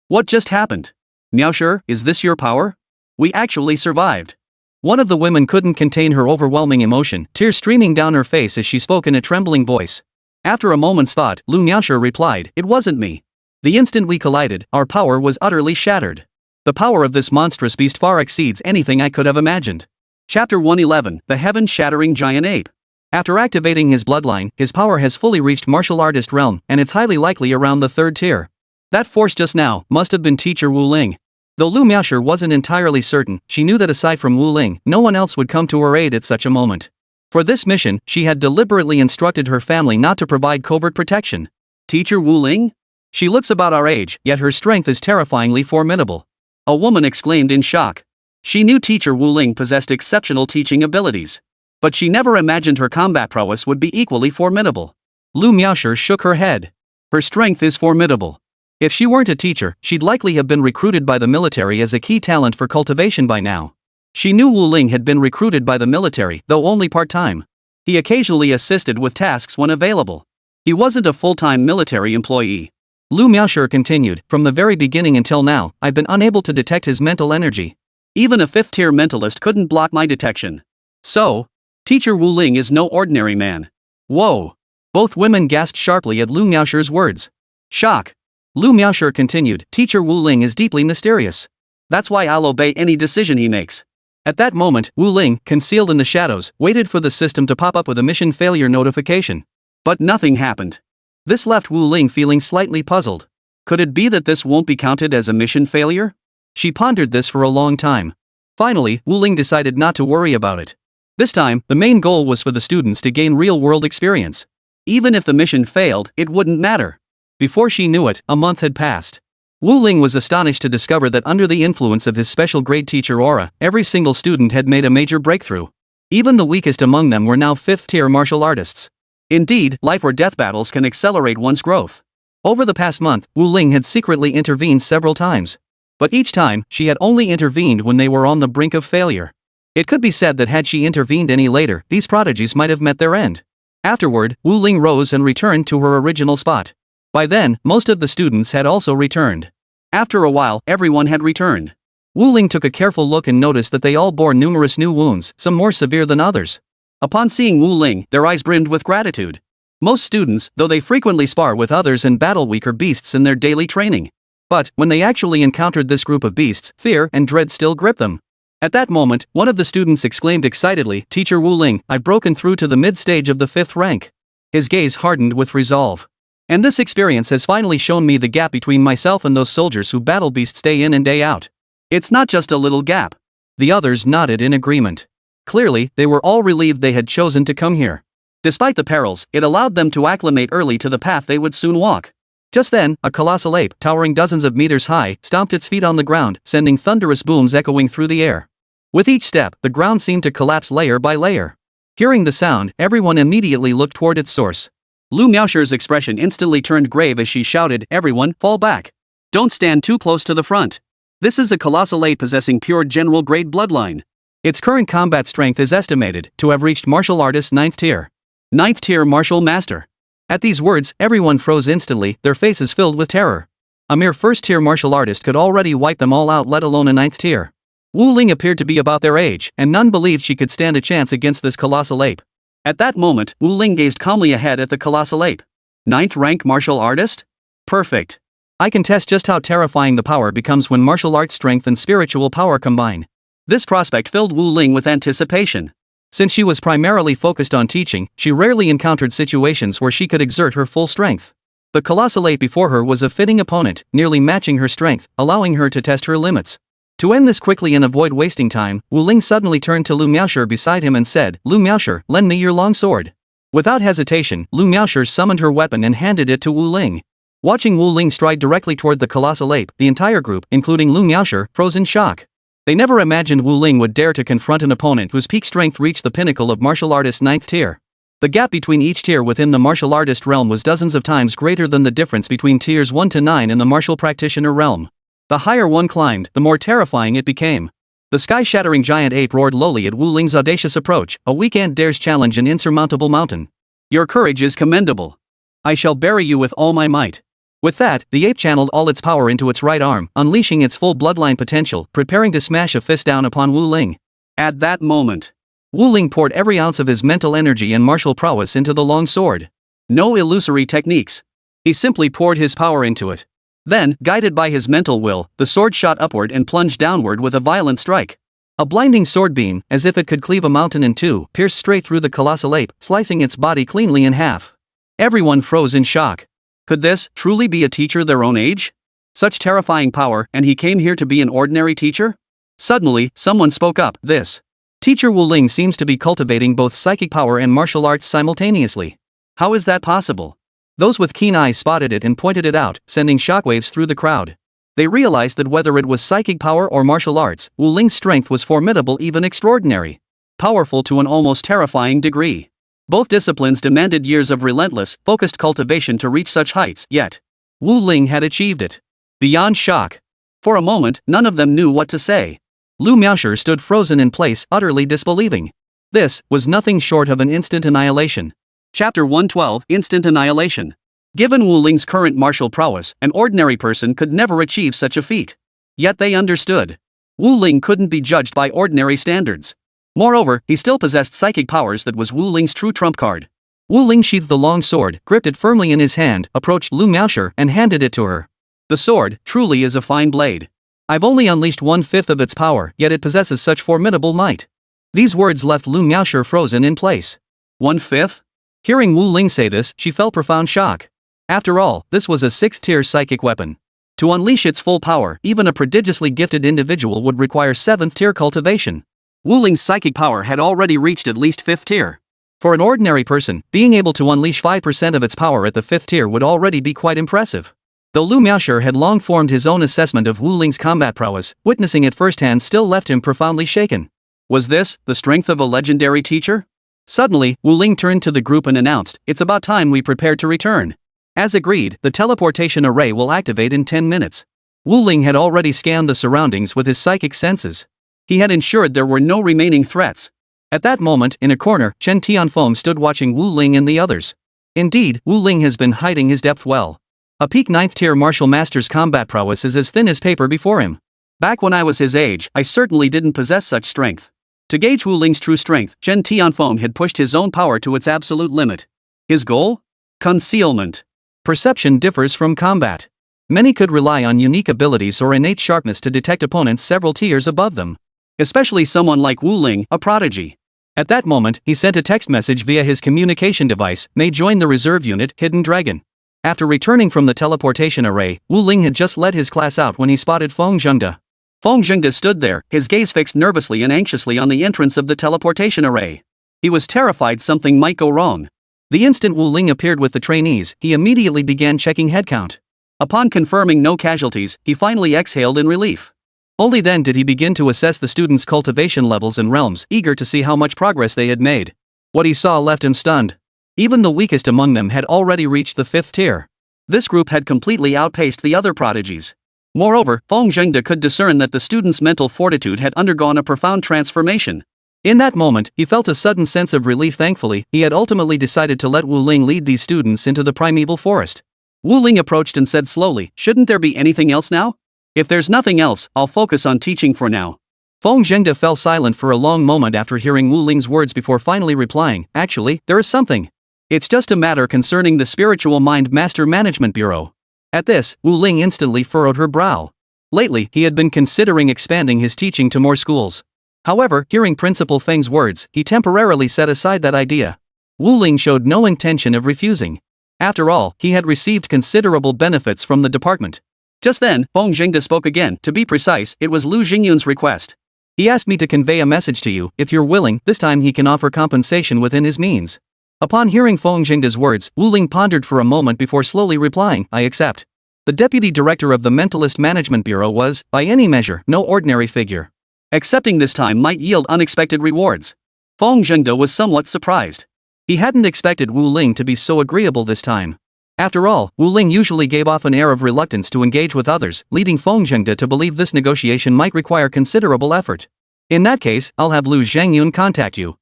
What just happened? Miaoshi, is this your power? We actually survived." One of the women couldn't contain her overwhelming emotion, tears streaming down her face as she spoke in a trembling voice. After a moment's thought, Lu Miaoshi replied, "It wasn't me. The instant we collided, our power was utterly shattered. The power of this monstrous beast far exceeds anything I could have imagined." Chapter 111, The Heaven-Shattering Giant Ape. After activating his bloodline, his power has fully reached martial artist realm, and it's highly likely around the 3rd tier. That force just now must have been teacher Wu Ling. Though Lu Miaoshi wasn't entirely certain, she knew that aside from Wu Ling, no one else would come to her aid at such a moment. For this mission, she had deliberately instructed her family not to provide covert protection. Teacher Wu Ling? She looks about our age, yet her strength is terrifyingly formidable. A woman exclaimed in shock. She knew teacher Wu Ling possessed exceptional teaching abilities. But she never imagined her combat prowess would be equally formidable. Lu Miaoshi shook her head. Her strength is formidable. If she weren't a teacher, she'd likely have been recruited by the military as a key talent for cultivation by now. She knew Wu Ling had been recruited by the military, though only part-time. He occasionally assisted with tasks when available. He wasn't a full-time military employee. Lu Miaoshi continued, "From the very beginning until now, I've been unable to detect his mental energy. Even a 5th-tier mentalist couldn't block my detection. So, teacher Wu Ling is no ordinary man." Whoa! Both women gasped sharply at Lu Miaoshi's words. Shock. Lu Miaoshi continued, "Teacher Wu Ling is deeply mysterious. That's why I'll obey any decision he makes." At that moment, Wu Ling, concealed in the shadows, waited for the system to pop up with a mission failure notification. But nothing happened. This left Wu Ling feeling slightly puzzled. Could it be that this won't be counted as a mission failure? She pondered this for a long time. Finally, Wu Ling decided not to worry about it. This time, the main goal was for the students to gain real-world experience. Even if the mission failed, it wouldn't matter. Before she knew it, a month had passed. Wu Ling was astonished to discover that under the influence of his special grade teacher aura, every single student had made a major breakthrough. Even the weakest among them were now 5th-tier martial artists. Indeed, life or death battles can accelerate one's growth. Over the past month, Wu Ling had secretly intervened several times. But each time, she had only intervened when they were on the brink of failure. It could be said that had she intervened any later, these prodigies might have met their end. Afterward, Wu Ling rose and returned to her original spot. By then, most of the students had also returned. After a while, everyone had returned. Wu Ling took a careful look and noticed that they all bore numerous new wounds, some more severe than others. Upon seeing Wu Ling, their eyes brimmed with gratitude. Most students, though they frequently spar with others and battle weaker beasts in their daily training. But, when they actually encountered this group of beasts, fear and dread still gripped them. At that moment, one of the students exclaimed excitedly, "Teacher Wu Ling, I've broken through to the mid-stage of the 5th rank." His gaze hardened with resolve. And this experience has finally shown me the gap between myself and those soldiers who battle beasts day in and day out. It's not just a little gap. The others nodded in agreement. Clearly, they were all relieved they had chosen to come here. Despite the perils, it allowed them to acclimate early to the path they would soon walk. Just then, a colossal ape, towering dozens of meters high, stomped its feet on the ground, sending thunderous booms echoing through the air. With each step, the ground seemed to collapse layer by layer. Hearing the sound, everyone immediately looked toward its source. Lu Miaoshi's expression instantly turned grave as she shouted, "Everyone, fall back. Don't stand too close to the front. This is a colossal ape possessing pure general grade bloodline. Its current combat strength is estimated to have reached martial artist 9th tier. 9th tier martial master." At these words, everyone froze instantly, their faces filled with terror. A mere 1st tier martial artist could already wipe them all out, let alone a 9th tier. Wu Ling appeared to be about their age, and none believed she could stand a chance against this colossal ape. At that moment, Wu Ling gazed calmly ahead at the colossal ape. 9th rank martial artist? Perfect. I can test just how terrifying the power becomes when martial arts strength and spiritual power combine. This prospect filled Wu Ling with anticipation. Since she was primarily focused on teaching, she rarely encountered situations where she could exert her full strength. The colossal ape before her was a fitting opponent, nearly matching her strength, allowing her to test her limits. To end this quickly and avoid wasting time, Wu Ling suddenly turned to Lu Miaoshi beside him and said, "Lu Miaoshi, lend me your long sword." Without hesitation, Lu Miaoshi summoned her weapon and handed it to Wu Ling. Watching Wu Ling stride directly toward the colossal ape, the entire group, including Lu Miaoshi, froze in shock. They never imagined Wu Ling would dare to confront an opponent whose peak strength reached the pinnacle of martial artist 9th tier. The gap between each tier within the martial artist realm was dozens of times greater than the difference between tiers 1 to 9 in the martial practitioner realm. The higher one climbed, the more terrifying it became. The sky-shattering giant ape roared lowly at Wu Ling's audacious approach. "A weak ant dares challenge an insurmountable mountain. Your courage is commendable. I shall bury you with all my might." With that, the ape channeled all its power into its right arm, unleashing its full bloodline potential, preparing to smash a fist down upon Wu Ling. At that moment, Wu Ling poured every ounce of his mental energy and martial prowess into the long sword. No illusory techniques. He simply poured his power into it. Then, guided by his mental will, the sword shot upward and plunged downward with a violent strike. A blinding sword beam, as if it could cleave a mountain in two, pierced straight through the colossal ape, slicing its body cleanly in half. Everyone froze in shock. Could this truly be a teacher their own age? Such terrifying power, and he came here to be an ordinary teacher? Suddenly, someone spoke up. "This Teacher Wu Ling seems to be cultivating both psychic power and martial arts simultaneously. How is that possible?" Those with keen eyes spotted it and pointed it out, sending shockwaves through the crowd. They realized that whether it was psychic power or martial arts, Wu Ling's strength was formidable, even extraordinary. Powerful to an almost terrifying degree. Both disciplines demanded years of relentless, focused cultivation to reach such heights, yet Wu Ling had achieved it. Beyond shock. For a moment, none of them knew what to say. Lu Miaoshi stood frozen in place, utterly disbelieving. This was nothing short of an instant annihilation. Chapter 112, Instant Annihilation. Given Wu Ling's current martial prowess, an ordinary person could never achieve such a feat. Yet they understood. Wu Ling couldn't be judged by ordinary standards. Moreover, he still possessed psychic powers that was Wu Ling's true trump card. Wu Ling sheathed the long sword, gripped it firmly in his hand, approached Lu Miaoshi, and handed it to her. "The sword, truly is a fine blade. I've only unleashed 1/5 of its power, yet it possesses such formidable might." These words left Lu Miaoshi frozen in place. 1/5? Hearing Wu Ling say this, she felt profound shock. After all, this was a 6th-tier psychic weapon. To unleash its full power, even a prodigiously gifted individual would require 7th-tier cultivation. Wu Ling's psychic power had already reached at least 5th tier. For an ordinary person, being able to unleash 5% of its power at the 5th tier would already be quite impressive. Though Lu Miaoshi had long formed his own assessment of Wu Ling's combat prowess, witnessing it firsthand still left him profoundly shaken. Was this the strength of a legendary teacher? Suddenly, Wu Ling turned to the group and announced, "It's about time we prepared to return." As agreed, the teleportation array will activate in 10 minutes. Wu Ling had already scanned the surroundings with his psychic senses. He had ensured there were no remaining threats. At that moment, in a corner, Chen Tianfeng stood watching Wu Ling and the others. Indeed, Wu Ling has been hiding his depth well. A peak 9th tier martial master's combat prowess is as thin as paper before him. Back when I was his age, I certainly didn't possess such strength. To gauge Wu Ling's true strength, Chen Tianfeng had pushed his own power to its absolute limit. His goal? Concealment. Perception differs from combat. Many could rely on unique abilities or innate sharpness to detect opponents several tiers above them. Especially someone like Wu Ling, a prodigy. At that moment, he sent a text message via his communication device, "May join the reserve unit, Hidden Dragon." After returning from the teleportation array, Wu Ling had just led his class out when he spotted Feng Zhengde. Feng Zhengde stood there, his gaze fixed nervously and anxiously on the entrance of the teleportation array. He was terrified something might go wrong. The instant Wu Ling appeared with the trainees, he immediately began checking headcount. Upon confirming no casualties, he finally exhaled in relief. Only then did he begin to assess the students' cultivation levels and realms, eager to see how much progress they had made. What he saw left him stunned. Even the weakest among them had already reached the 5th tier. This group had completely outpaced the other prodigies. Moreover, Feng Zhengde could discern that the students' mental fortitude had undergone a profound transformation. In that moment, he felt a sudden sense of relief. Thankfully, he had ultimately decided to let Wu Ling lead these students into the primeval forest. Wu Ling approached and said slowly, "Shouldn't there be anything else now? If there's nothing else, I'll focus on teaching for now." Feng Zhengde fell silent for a long moment after hearing Wu Ling's words before finally replying, "Actually, there is something. It's just a matter concerning the Spiritual Mind Master Management Bureau." At this, Wu Ling instantly furrowed her brow. Lately, he had been considering expanding his teaching to more schools. However, hearing Principal Feng's words, he temporarily set aside that idea. Wu Ling showed no intention of refusing. After all, he had received considerable benefits from the department. Just then, Feng Zhengde spoke again. "To be precise, it was Lu Jingyun's request. He asked me to convey a message to you. If you're willing, this time he can offer compensation within his means." Upon hearing Feng Zhengde's words, Wu Ling pondered for a moment before slowly replying, "I accept." The deputy director of the Mentalist Management Bureau was, by any measure, no ordinary figure. Accepting this time might yield unexpected rewards. Feng Zhengde was somewhat surprised. He hadn't expected Wu Ling to be so agreeable this time. After all, Wu Ling usually gave off an air of reluctance to engage with others, leading Feng Zhengde to believe this negotiation might require considerable effort. "In that case, I'll have Lu Zhengyun contact you,"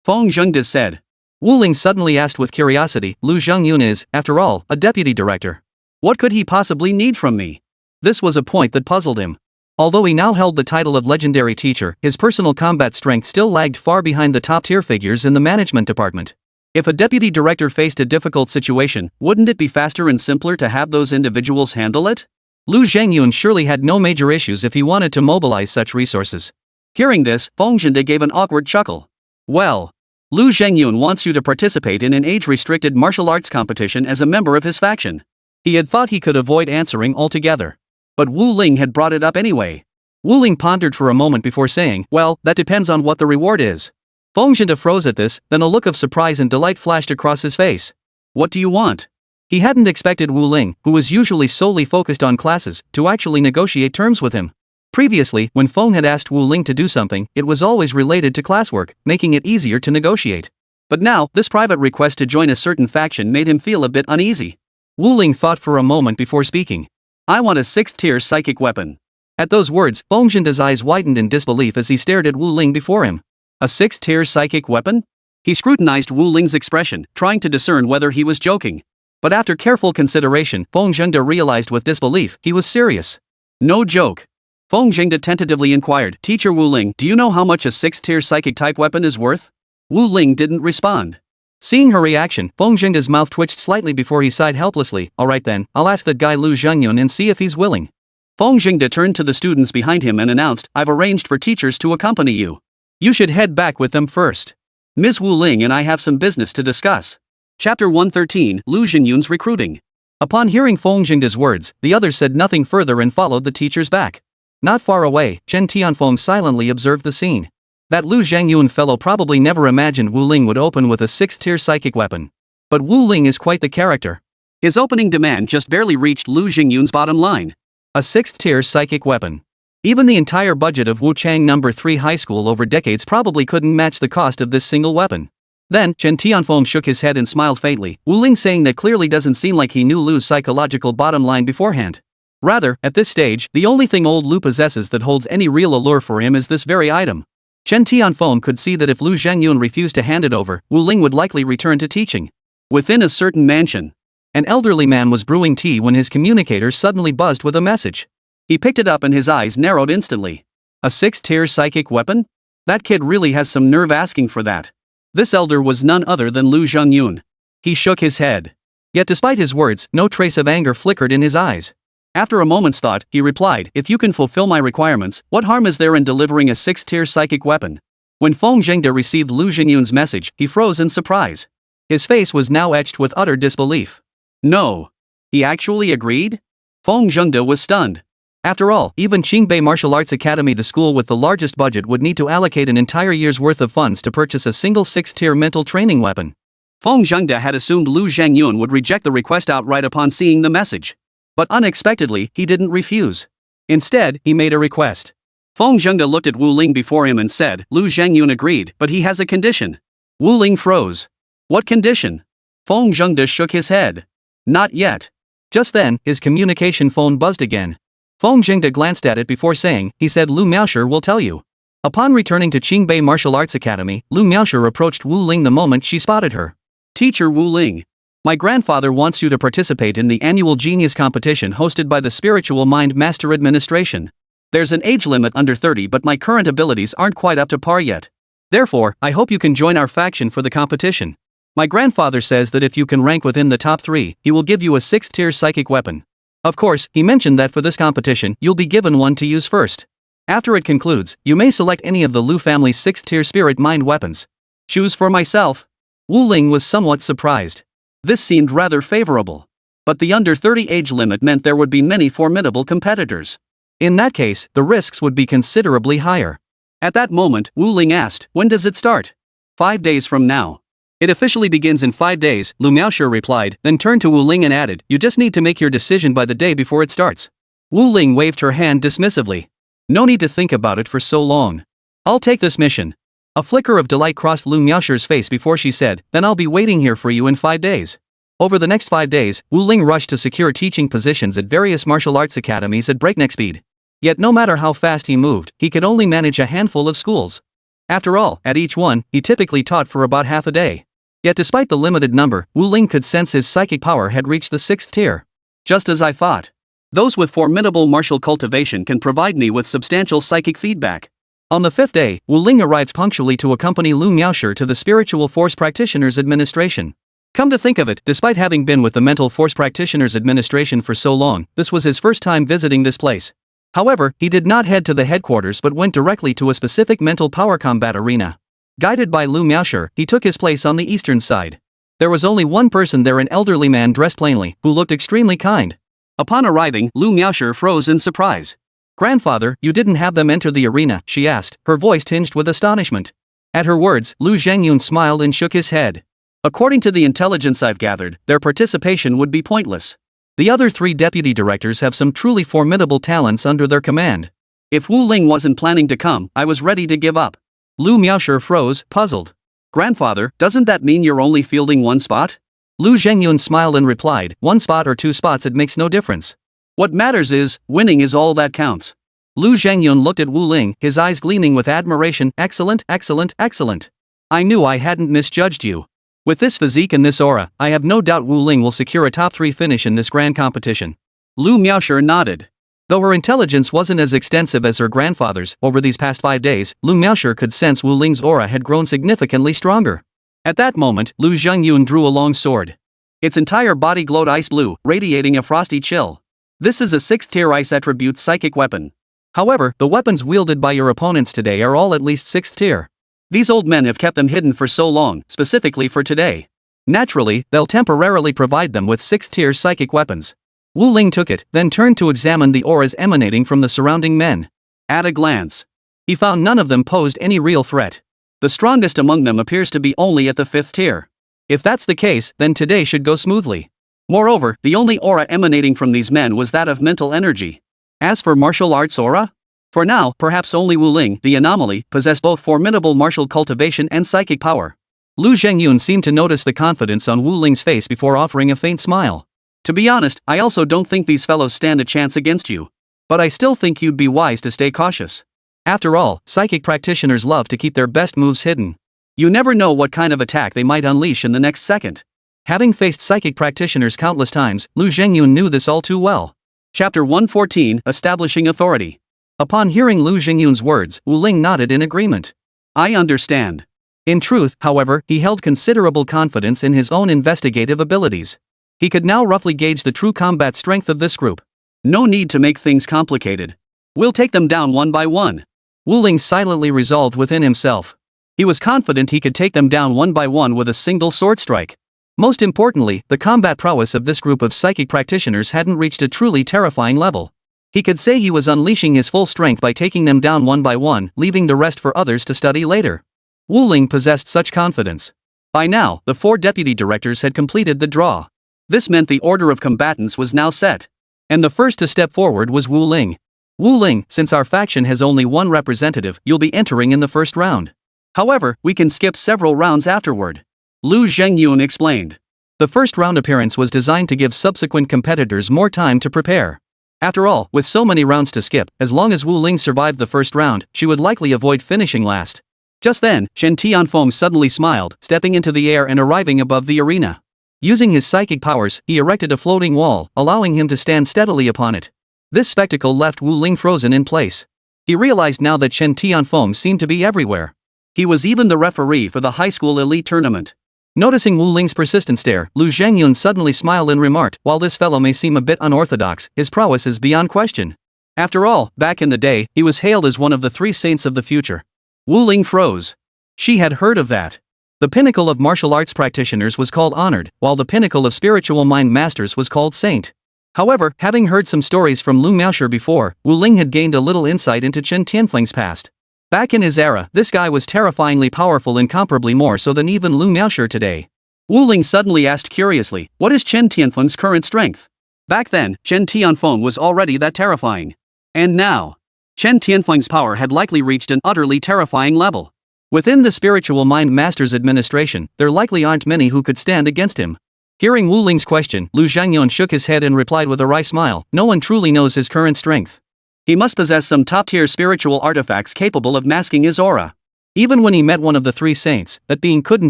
Feng Zhengde said. Wu Ling suddenly asked with curiosity, "Lu Zhengyun is, after all, a deputy director. What could he possibly need from me?" This was a point that puzzled him. Although he now held the title of legendary teacher, his personal combat strength still lagged far behind the top-tier figures in the management department. If a deputy director faced a difficult situation, wouldn't it be faster and simpler to have those individuals handle it? Lu Zhengyun surely had no major issues if he wanted to mobilize such resources. Hearing this, Feng Zhengde gave an awkward chuckle. "Well, Lu Zhengyun wants you to participate in an age-restricted martial arts competition as a member of his faction." He had thought he could avoid answering altogether. But Wu Ling had brought it up anyway. Wu Ling pondered for a moment before saying, "Well, that depends on what the reward is." Feng Zhengde froze at this, then a look of surprise and delight flashed across his face. "What do you want?" He hadn't expected Wu Ling, who was usually solely focused on classes, to actually negotiate terms with him. Previously, when Feng had asked Wu Ling to do something, it was always related to classwork, making it easier to negotiate. But now, this private request to join a certain faction made him feel a bit uneasy. Wu Ling thought for a moment before speaking. "I want a 6th-tier psychic weapon." At those words, Feng Zhende's eyes widened in disbelief as he stared at Wu Ling before him. A 6th-tier psychic weapon? He scrutinized Wu Ling's expression, trying to discern whether he was joking. But after careful consideration, Feng Zhengde realized with disbelief he was serious. "No joke." Feng Zhengde tentatively inquired, "Teacher Wu Ling, do you know how much a 6th-tier psychic-type weapon is worth?" Wu Ling didn't respond. Seeing her reaction, Feng Zhengde's mouth twitched slightly before he sighed helplessly. "Alright then, I'll ask that guy Lu Zhengyun and see if he's willing." Feng Zhengde turned to the students behind him and announced, "I've arranged for teachers to accompany you. You should head back with them first. Ms. Wu Ling and I have some business to discuss." Chapter 113, Lu Zhenyun's Recruiting. Upon hearing Feng Zhengde's words, the others said nothing further and followed the teachers back. Not far away, Chen Tianfeng silently observed the scene. That Lu Zhangyun fellow probably never imagined Wu Ling would open with a 6th-tier psychic weapon. But Wu Ling is quite the character. His opening demand just barely reached Lu Zhangyun's bottom line. A 6th-tier psychic weapon. Even the entire budget of Wuchang No. 3 High School over decades probably couldn't match the cost of this single weapon. Then, Chen Tianfeng shook his head and smiled faintly, Wu Ling saying that clearly doesn't seem like he knew Lu's psychological bottom line beforehand. Rather, at this stage, the only thing old Lu possesses that holds any real allure for him is this very item. Chen Tianfeng could see that if Lu Zhangyun refused to hand it over, Wu Ling would likely return to teaching. Within a certain mansion, an elderly man was brewing tea when his communicator suddenly buzzed with a message. He picked it up and his eyes narrowed instantly. A 6th-tier psychic weapon? That kid really has some nerve asking for that. This elder was none other than Lu Zhangyun. He shook his head. Yet despite his words, no trace of anger flickered in his eyes. After a moment's thought, he replied, if you can fulfill my requirements, what harm is there in delivering a 6th-tier psychic weapon? When Feng Zhengde received Lu Zhangyun's message, he froze in surprise. His face was now etched with utter disbelief. No. He actually agreed? Feng Zhengde was stunned. After all, even Qingbei Martial Arts Academy, the school with the largest budget, would need to allocate an entire year's worth of funds to purchase a single 6th-tier mental training weapon. Feng Zhengde had assumed Lu Zhangyun would reject the request outright upon seeing the message. But unexpectedly, he didn't refuse. Instead, he made a request. Feng Zhengde looked at Wu Ling before him and said, Lu Zhangyun agreed, but he has a condition. Wu Ling froze. What condition? Feng Zhengde shook his head. Not yet. Just then, his communication phone buzzed again. Feng Zhengde glanced at it before saying, he said Lu Miaoshi will tell you. Upon returning to Qingbei Martial Arts Academy, Lu Miaoshi approached Wu Ling the moment she spotted her. Teacher Wu Ling. My grandfather wants you to participate in the annual genius competition hosted by the Spiritual Mind Master Administration. There's an age limit under 30, but my current abilities aren't quite up to par yet. Therefore, I hope you can join our faction for the competition. My grandfather says that if you can rank within the top 3, he will give you a 6th-tier psychic weapon. Of course, he mentioned that for this competition, you'll be given one to use first. After it concludes, you may select any of the Lu family's 6th-tier spirit mind weapons. Choose for myself. Wu Ling was somewhat surprised. This seemed rather favorable. But the under 30 age limit meant there would be many formidable competitors. In that case, the risks would be considerably higher. At that moment, Wu Ling asked, when does it start? 5 days from now. It officially begins in 5 days, Lu Miaoshi replied, then turned to Wu Ling and added, you just need to make your decision by the day before it starts. Wu Ling waved her hand dismissively. No need to think about it for so long. I'll take this mission. A flicker of delight crossed Lu Miaoshi's face before she said, then I'll be waiting here for you in 5 days. Over the next 5 days, Wu Ling rushed to secure teaching positions at various martial arts academies at breakneck speed. Yet no matter how fast he moved, he could only manage a handful of schools. After all, at each one, he typically taught for about half a day. Yet despite the limited number, Wu Ling could sense his psychic power had reached the 6th tier. Just as I thought. Those with formidable martial cultivation can provide me with substantial psychic feedback. On the 5th day, Wu Ling arrived punctually to accompany Lu Miaoshi to the Spiritual Force Practitioners Administration. Come to think of it, despite having been with the Mental Force Practitioners Administration for so long, this was his first time visiting this place. However, he did not head to the headquarters but went directly to a specific mental power combat arena. Guided by Lu Miaoshi, he took his place on the eastern side. There was only one person there, an elderly man dressed plainly, who looked extremely kind. Upon arriving, Lu Miaoshi froze in surprise. Grandfather, you didn't have them enter the arena, she asked, her voice tinged with astonishment. At her words, Lu Zhangyun smiled and shook his head. According to the intelligence I've gathered, their participation would be pointless. The other 3 deputy directors have some truly formidable talents under their command. If Wu Ling wasn't planning to come, I was ready to give up. Lu Miaoshi froze, puzzled. Grandfather, doesn't that mean you're only fielding one spot? Lu Zhangyun smiled and replied, 1 spot or 2 spots, it makes no difference. What matters is, winning is all that counts. Lu Zhangyun looked at Wu Ling, his eyes gleaming with admiration. Excellent, excellent, excellent. I knew I hadn't misjudged you. With this physique and this aura, I have no doubt Wu Ling will secure a top 3 finish in this grand competition. Lu Miaoshi nodded. Though her intelligence wasn't as extensive as her grandfather's, over these past 5 days, Lu Miaoshi could sense Wu Ling's aura had grown significantly stronger. At that moment, Lu Zhangyun drew a long sword. Its entire body glowed ice blue, radiating a frosty chill. This is a 6th-tier ice attribute psychic weapon. However, the weapons wielded by your opponents today are all at least 6th tier. These old men have kept them hidden for so long, specifically for today. Naturally, they'll temporarily provide them with 6th-tier psychic weapons. Wu Ling took it, then turned to examine the auras emanating from the surrounding men. At a glance, He found none of them posed any real threat. The strongest among them appears to be only at the 5th tier. If that's the case, then today should go smoothly. Moreover, the only aura emanating from these men was that of mental energy. As for martial arts aura? For now, perhaps only Wu Ling, the anomaly, possessed both formidable martial cultivation and psychic power. Lu Zhengyun seemed to notice the confidence on Wu Ling's face before offering a faint smile. To be honest, I also don't think these fellows stand a chance against you. But I still think you'd be wise to stay cautious. After all, psychic practitioners love to keep their best moves hidden. You never know what kind of attack they might unleash in the next second. Having faced psychic practitioners countless times, Lu Zhengyun knew this all too well. Chapter 114, Establishing Authority. Upon hearing Lu Zhengyun's words, Wu Ling nodded in agreement. I understand. In truth, however, he held considerable confidence in his own investigative abilities. He could now roughly gauge the true combat strength of this group. No need to make things complicated. We'll take them down one by one. Wu Ling silently resolved within himself. He was confident he could take them down one by one with a single sword strike. Most importantly, the combat prowess of this group of psychic practitioners hadn't reached a truly terrifying level. He could say he was unleashing his full strength by taking them down one by one, leaving the rest for others to study later. Wu Ling possessed such confidence. By now, the 4 deputy directors had completed the draw. This meant the order of combatants was now set. And the first to step forward was Wu Ling. Wu Ling, since our faction has only one representative, you'll be entering in the first round. However, we can skip several rounds afterward. Lu Zhengyun explained. The first round appearance was designed to give subsequent competitors more time to prepare. After all, with so many rounds to skip, as long as Wu Ling survived the first round, she would likely avoid finishing last. Just then, Chen Tianfeng suddenly smiled, stepping into the air and arriving above the arena. Using his psychic powers, he erected a floating wall, allowing him to stand steadily upon it. This spectacle left Wu Ling frozen in place. He realized now that Chen Tianfeng seemed to be everywhere. He was even the referee for the high school elite tournament. Noticing Wu Ling's persistent stare, Lu Zhengyun suddenly smiled and remarked, while this fellow may seem a bit unorthodox, his prowess is beyond question. After all, back in the day, he was hailed as one of the 3 saints of the future. Wu Ling froze. She had heard of that. The pinnacle of martial arts practitioners was called honored, while the pinnacle of spiritual mind masters was called saint. However, having heard some stories from Lu Miaoshi before, Wu Ling had gained a little insight into Chen Tianfeng's past. Back in his era, this guy was terrifyingly powerful, incomparably more so than even Lu Miaoshi today. Wu Ling suddenly asked curiously, what is Chen Tianfeng's current strength? Back then, Chen Tianfeng was already that terrifying. And now, Chen Tianfeng's power had likely reached an utterly terrifying level. Within the Spiritual Mind Master's administration, there likely aren't many who could stand against him. Hearing Wu Ling's question, Lu Zhengyun shook his head and replied with a wry smile, no one truly knows his current strength. He must possess some top-tier spiritual artifacts capable of masking his aura. Even when he met one of the 3 saints, that being couldn't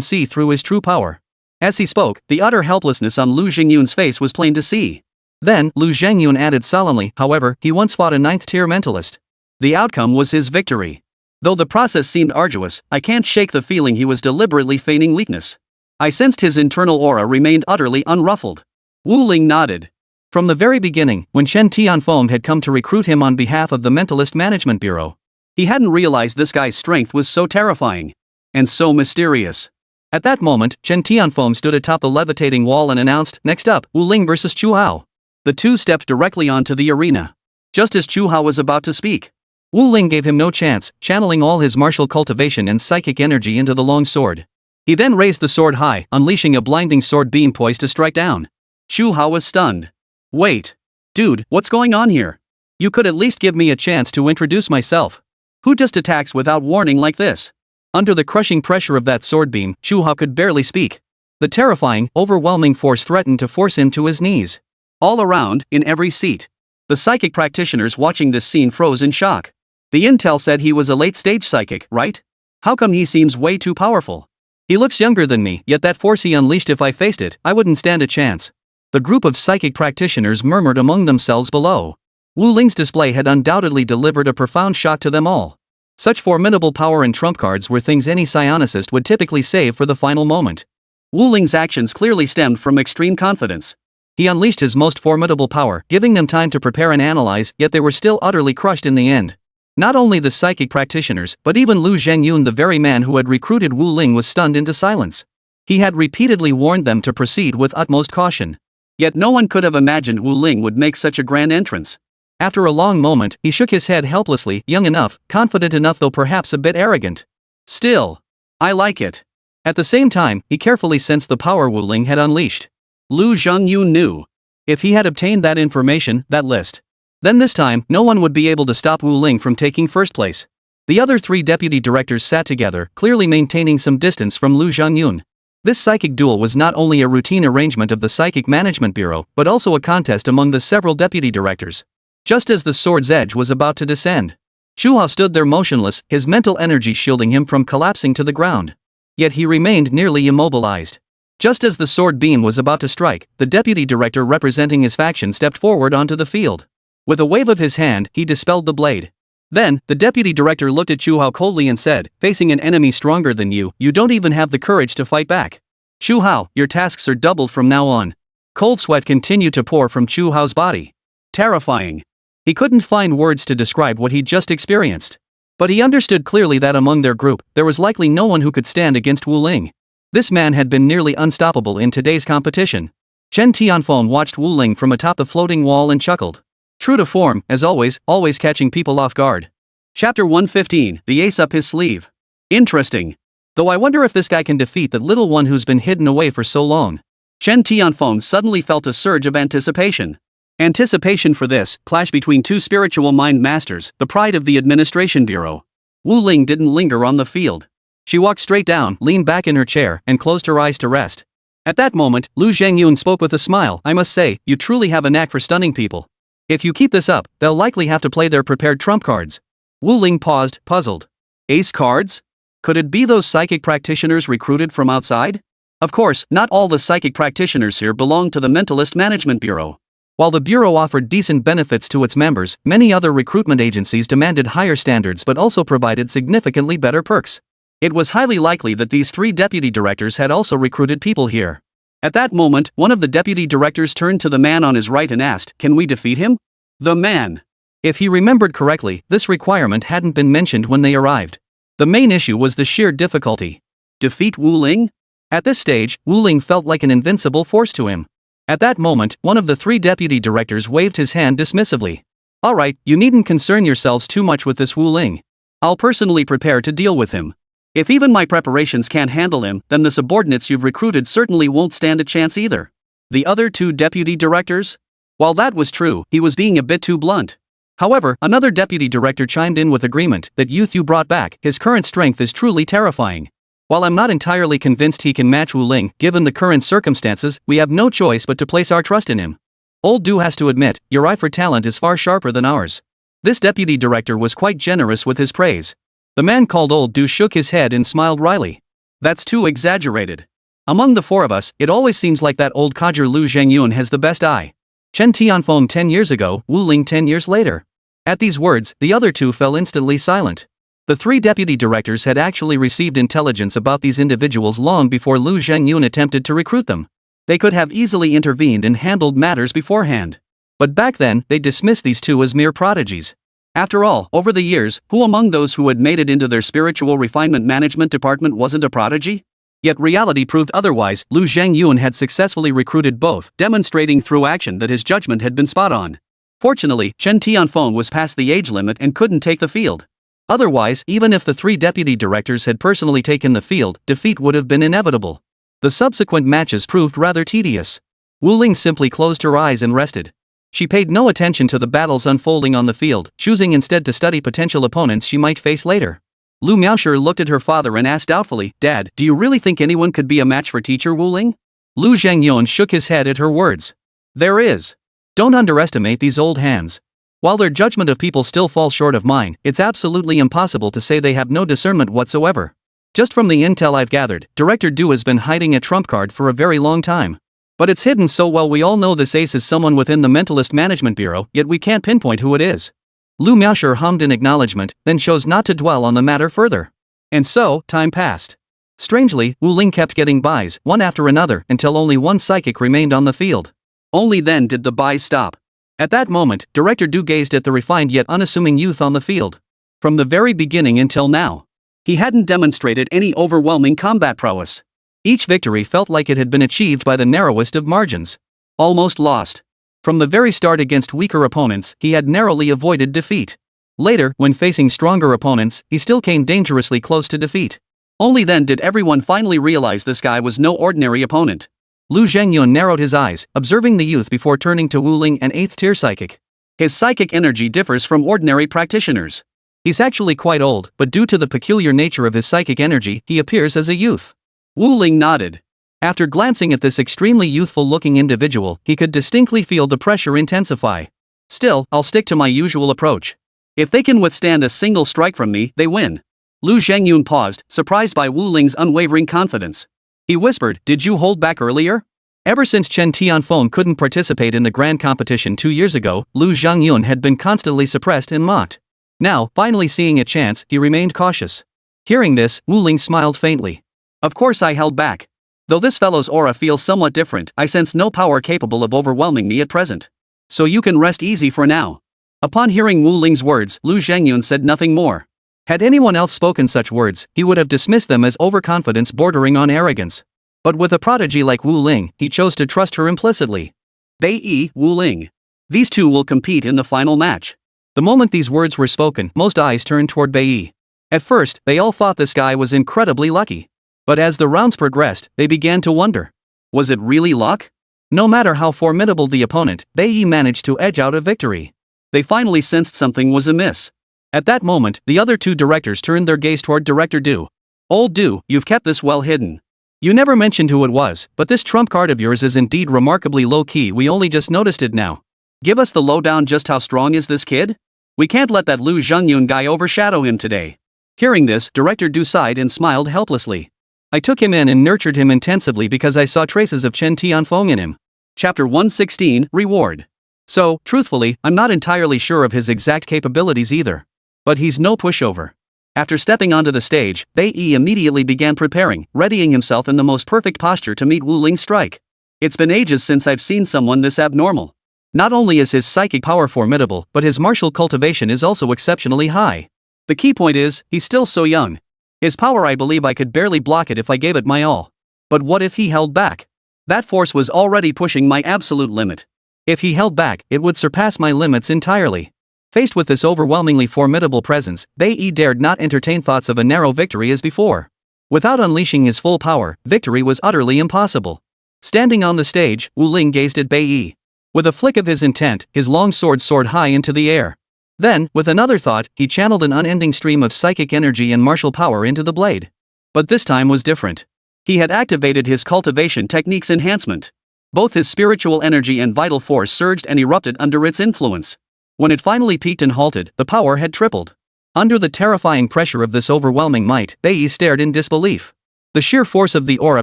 see through his true power. As he spoke, the utter helplessness on Lu Zhengyun's face was plain to see. Then, Lu Zhengyun added solemnly, however, he once fought a 9th-tier mentalist. The outcome was his victory. Though the process seemed arduous, I can't shake the feeling he was deliberately feigning weakness. I sensed his internal aura remained utterly unruffled. Wu Ling nodded. From the very beginning, when Chen Tianfeng had come to recruit him on behalf of the Mentalist Management Bureau, he hadn't realized this guy's strength was so terrifying. And so mysterious. At that moment, Chen Tianfeng stood atop the levitating wall and announced, next up, Wu Ling versus Chu Hao. The two stepped directly onto the arena. Just as Chu Hao was about to speak, Wu Ling gave him no chance, channeling all his martial cultivation and psychic energy into the long sword. He then raised the sword high, unleashing a blinding sword beam poised to strike down. Chu Hao was stunned. Wait. Dude, what's going on here? You could at least give me a chance to introduce myself. Who just attacks without warning like this? Under the crushing pressure of that sword beam, Chu Hao could barely speak. The terrifying, overwhelming force threatened to force him to his knees. All around, in every seat, the psychic practitioners watching this scene froze in shock. The intel said he was a late-stage psychic, right? How come he seems way too powerful? He looks younger than me, yet that force he unleashed, if I faced it, I wouldn't stand a chance. The group of psychic practitioners murmured among themselves below. Wu Ling's display had undoubtedly delivered a profound shock to them all. Such formidable power and trump cards were things any psionicist would typically save for the final moment. Wu Ling's actions clearly stemmed from extreme confidence. He unleashed his most formidable power, giving them time to prepare and analyze, yet they were still utterly crushed in the end. Not only the psychic practitioners, but even Lu Zhengyun, the very man who had recruited Wu Ling, was stunned into silence. He had repeatedly warned them to proceed with utmost caution. Yet no one could have imagined Wu Ling would make such a grand entrance. After a long moment, he shook his head helplessly, young enough, confident enough though perhaps a bit arrogant. Still, I like it. At the same time, he carefully sensed the power Wu Ling had unleashed. Lu Zhengyun knew. If he had obtained that information, that list, then this time, no one would be able to stop Wu Ling from taking first place. The other three deputy directors sat together, clearly maintaining some distance from Lu Zhengyun. This psychic duel was not only a routine arrangement of the Psychic Management Bureau, but also a contest among the several deputy directors. Just as the sword's edge was about to descend, Chu Hao stood there motionless, his mental energy shielding him from collapsing to the ground. Yet he remained nearly immobilized. Just as the sword beam was about to strike, the deputy director representing his faction stepped forward onto the field. With a wave of his hand, he dispelled the blade. Then, the deputy director looked at Chu Hao coldly and said, "Facing an enemy stronger than you, you don't even have the courage to fight back. Chu Hao, your tasks are doubled from now on." Cold sweat continued to pour from Chu Hao's body. Terrifying. He couldn't find words to describe what he'd just experienced. But he understood clearly that among their group, there was likely no one who could stand against Wu Ling. This man had been nearly unstoppable in today's competition. Chen Tianfeng watched Wu Ling from atop the floating wall and chuckled. True to form, as always catching people off guard. Chapter 115, The Ace Up His Sleeve. Interesting. Though I wonder if this guy can defeat that little one who's been hidden away for so long. Chen Tianfeng suddenly felt a surge of anticipation. Anticipation for this clash between two spiritual mind masters, the pride of the Administration Bureau. Wu Ling didn't linger on the field. She walked straight down, leaned back in her chair, and closed her eyes to rest. At that moment, Lu Zhengyun spoke with a smile. "I must say, you truly have a knack for stunning people. If you keep this up, they'll likely have to play their prepared trump cards." Wu Ling paused, puzzled. Ace cards? Could it be those psychic practitioners recruited from outside? Of course, not all the psychic practitioners here belong to the Mentalist Management Bureau. While the Bureau offered decent benefits to its members, many other recruitment agencies demanded higher standards but also provided significantly better perks. It was highly likely that these three deputy directors had also recruited people here. At that moment, one of the deputy directors turned to the man on his right and asked, "Can we defeat him?" The man. If he remembered correctly, this requirement hadn't been mentioned when they arrived. The main issue was the sheer difficulty. Defeat Wu Ling? At this stage, Wu Ling felt like an invincible force to him. At that moment, one of the three deputy directors waved his hand dismissively. "Alright, you needn't concern yourselves too much with this Wu Ling. I'll personally prepare to deal with him. If even my preparations can't handle him, then the subordinates you've recruited certainly won't stand a chance either." The other two deputy directors? While that was true, he was being a bit too blunt. However, another deputy director chimed in with agreement. "That youth you brought back, his current strength is truly terrifying. While I'm not entirely convinced he can match Wu Ling, given the current circumstances, we have no choice but to place our trust in him. Old Du has to admit, your eye for talent is far sharper than ours." This deputy director was quite generous with his praise. The man called Old Du shook his head and smiled wryly. "That's too exaggerated. Among the four of us, it always seems like that old codger Lu Zhengyun has the best eye. Chen Tianfeng 10 years ago, Wu Ling 10 years later." At these words, the other two fell instantly silent. The three deputy directors had actually received intelligence about these individuals long before Lu Zhengyun attempted to recruit them. They could have easily intervened and handled matters beforehand. But back then, they dismissed these two as mere prodigies. After all, over the years, who among those who had made it into their spiritual refinement management department wasn't a prodigy? Yet reality proved otherwise. Lu Zhengyun had successfully recruited both, demonstrating through action that his judgment had been spot on. Fortunately, Chen Tianfeng was past the age limit and couldn't take the field. Otherwise, even if the three deputy directors had personally taken the field, defeat would have been inevitable. The subsequent matches proved rather tedious. Wu Ling simply closed her eyes and rested. She paid no attention to the battles unfolding on the field, choosing instead to study potential opponents she might face later. Lu Miaoshi looked at her father and asked doubtfully, "Dad, do you really think anyone could be a match for teacher Wu Ling?" Lu Zhengyun shook his head at her words. "There is. Don't underestimate these old hands. While their judgment of people still falls short of mine, it's absolutely impossible to say they have no discernment whatsoever. Just from the intel I've gathered, Director Du has been hiding a trump card for a very long time. But it's hidden so well we all know this ace is someone within the Mentalist Management Bureau, yet we can't pinpoint who it is." Lu Miaoshi hummed in acknowledgement, then chose not to dwell on the matter further. And so, time passed. Strangely, Wu Ling kept getting buys, one after another, until only one psychic remained on the field. Only then did the buys stop. At that moment, Director Du gazed at the refined yet unassuming youth on the field. From the very beginning until now, he hadn't demonstrated any overwhelming combat prowess. Each victory felt like it had been achieved by the narrowest of margins. Almost lost. From the very start against weaker opponents, he had narrowly avoided defeat. Later, when facing stronger opponents, he still came dangerously close to defeat. Only then did everyone finally realize this guy was no ordinary opponent. Lu Zhengyun narrowed his eyes, observing the youth before turning to Wu Ling, an 8th-tier psychic. His psychic energy differs from ordinary practitioners. He's actually quite old, but due to the peculiar nature of his psychic energy, he appears as a youth. Wu Ling nodded. After glancing at this extremely youthful-looking individual, he could distinctly feel the pressure intensify. Still, I'll stick to my usual approach. If they can withstand a single strike from me, they win. Lu Zhengyun paused, surprised by Wu Ling's unwavering confidence. He whispered, "Did you hold back earlier?" Ever since Chen Tianfeng couldn't participate in the grand competition 2 years ago, Lu Zhengyun had been constantly suppressed and mocked. Now, finally seeing a chance, he remained cautious. Hearing this, Wu Ling smiled faintly. "Of course I held back. Though this fellow's aura feels somewhat different, I sense no power capable of overwhelming me at present. So you can rest easy for now." Upon hearing Wu Ling's words, Lu Zhengyun said nothing more. Had anyone else spoken such words, he would have dismissed them as overconfidence bordering on arrogance. But with a prodigy like Wu Ling, he chose to trust her implicitly. Bei Yi, Wu Ling. These two will compete in the final match. The moment these words were spoken, most eyes turned toward Bei Yi. At first, they all thought this guy was incredibly lucky. But as the rounds progressed, they began to wonder. Was it really luck? No matter how formidable the opponent, Bei Yi managed to edge out a victory. They finally sensed something was amiss. At that moment, the other two directors turned their gaze toward Director Du. "Old Du, you've kept this well hidden. You never mentioned who it was, but this trump card of yours is indeed remarkably low-key. We only just noticed it now. Give us the lowdown. Just how strong is this kid? We can't let that Lu Zhengyun guy overshadow him today." Hearing this, Director Du sighed and smiled helplessly. "I took him in and nurtured him intensively because I saw traces of Chen Tianfeng in him." Chapter 116, Reward. So, truthfully, I'm not entirely sure of his exact capabilities either. But he's no pushover. After stepping onto the stage, Bei Yi immediately began preparing, readying himself in the most perfect posture to meet Wu Ling's strike. It's been ages since I've seen someone this abnormal. Not only is his psychic power formidable, but his martial cultivation is also exceptionally high. The key point is, he's still so young. His power, I believe I could barely block it if I gave it my all. But what if he held back? That force was already pushing my absolute limit. If he held back, it would surpass my limits entirely. Faced with this overwhelmingly formidable presence, Bei Yi dared not entertain thoughts of a narrow victory as before. Without unleashing his full power, victory was utterly impossible. Standing on the stage, Wu Ling gazed at Bei Yi. With a flick of his intent, his long sword soared high into the air. Then, with another thought, he channeled an unending stream of psychic energy and martial power into the blade. But this time was different. He had activated his cultivation technique's enhancement. Both his spiritual energy and vital force surged and erupted under its influence. When it finally peaked and halted, the power had tripled. Under the terrifying pressure of this overwhelming might, Bei Yi stared in disbelief. The sheer force of the aura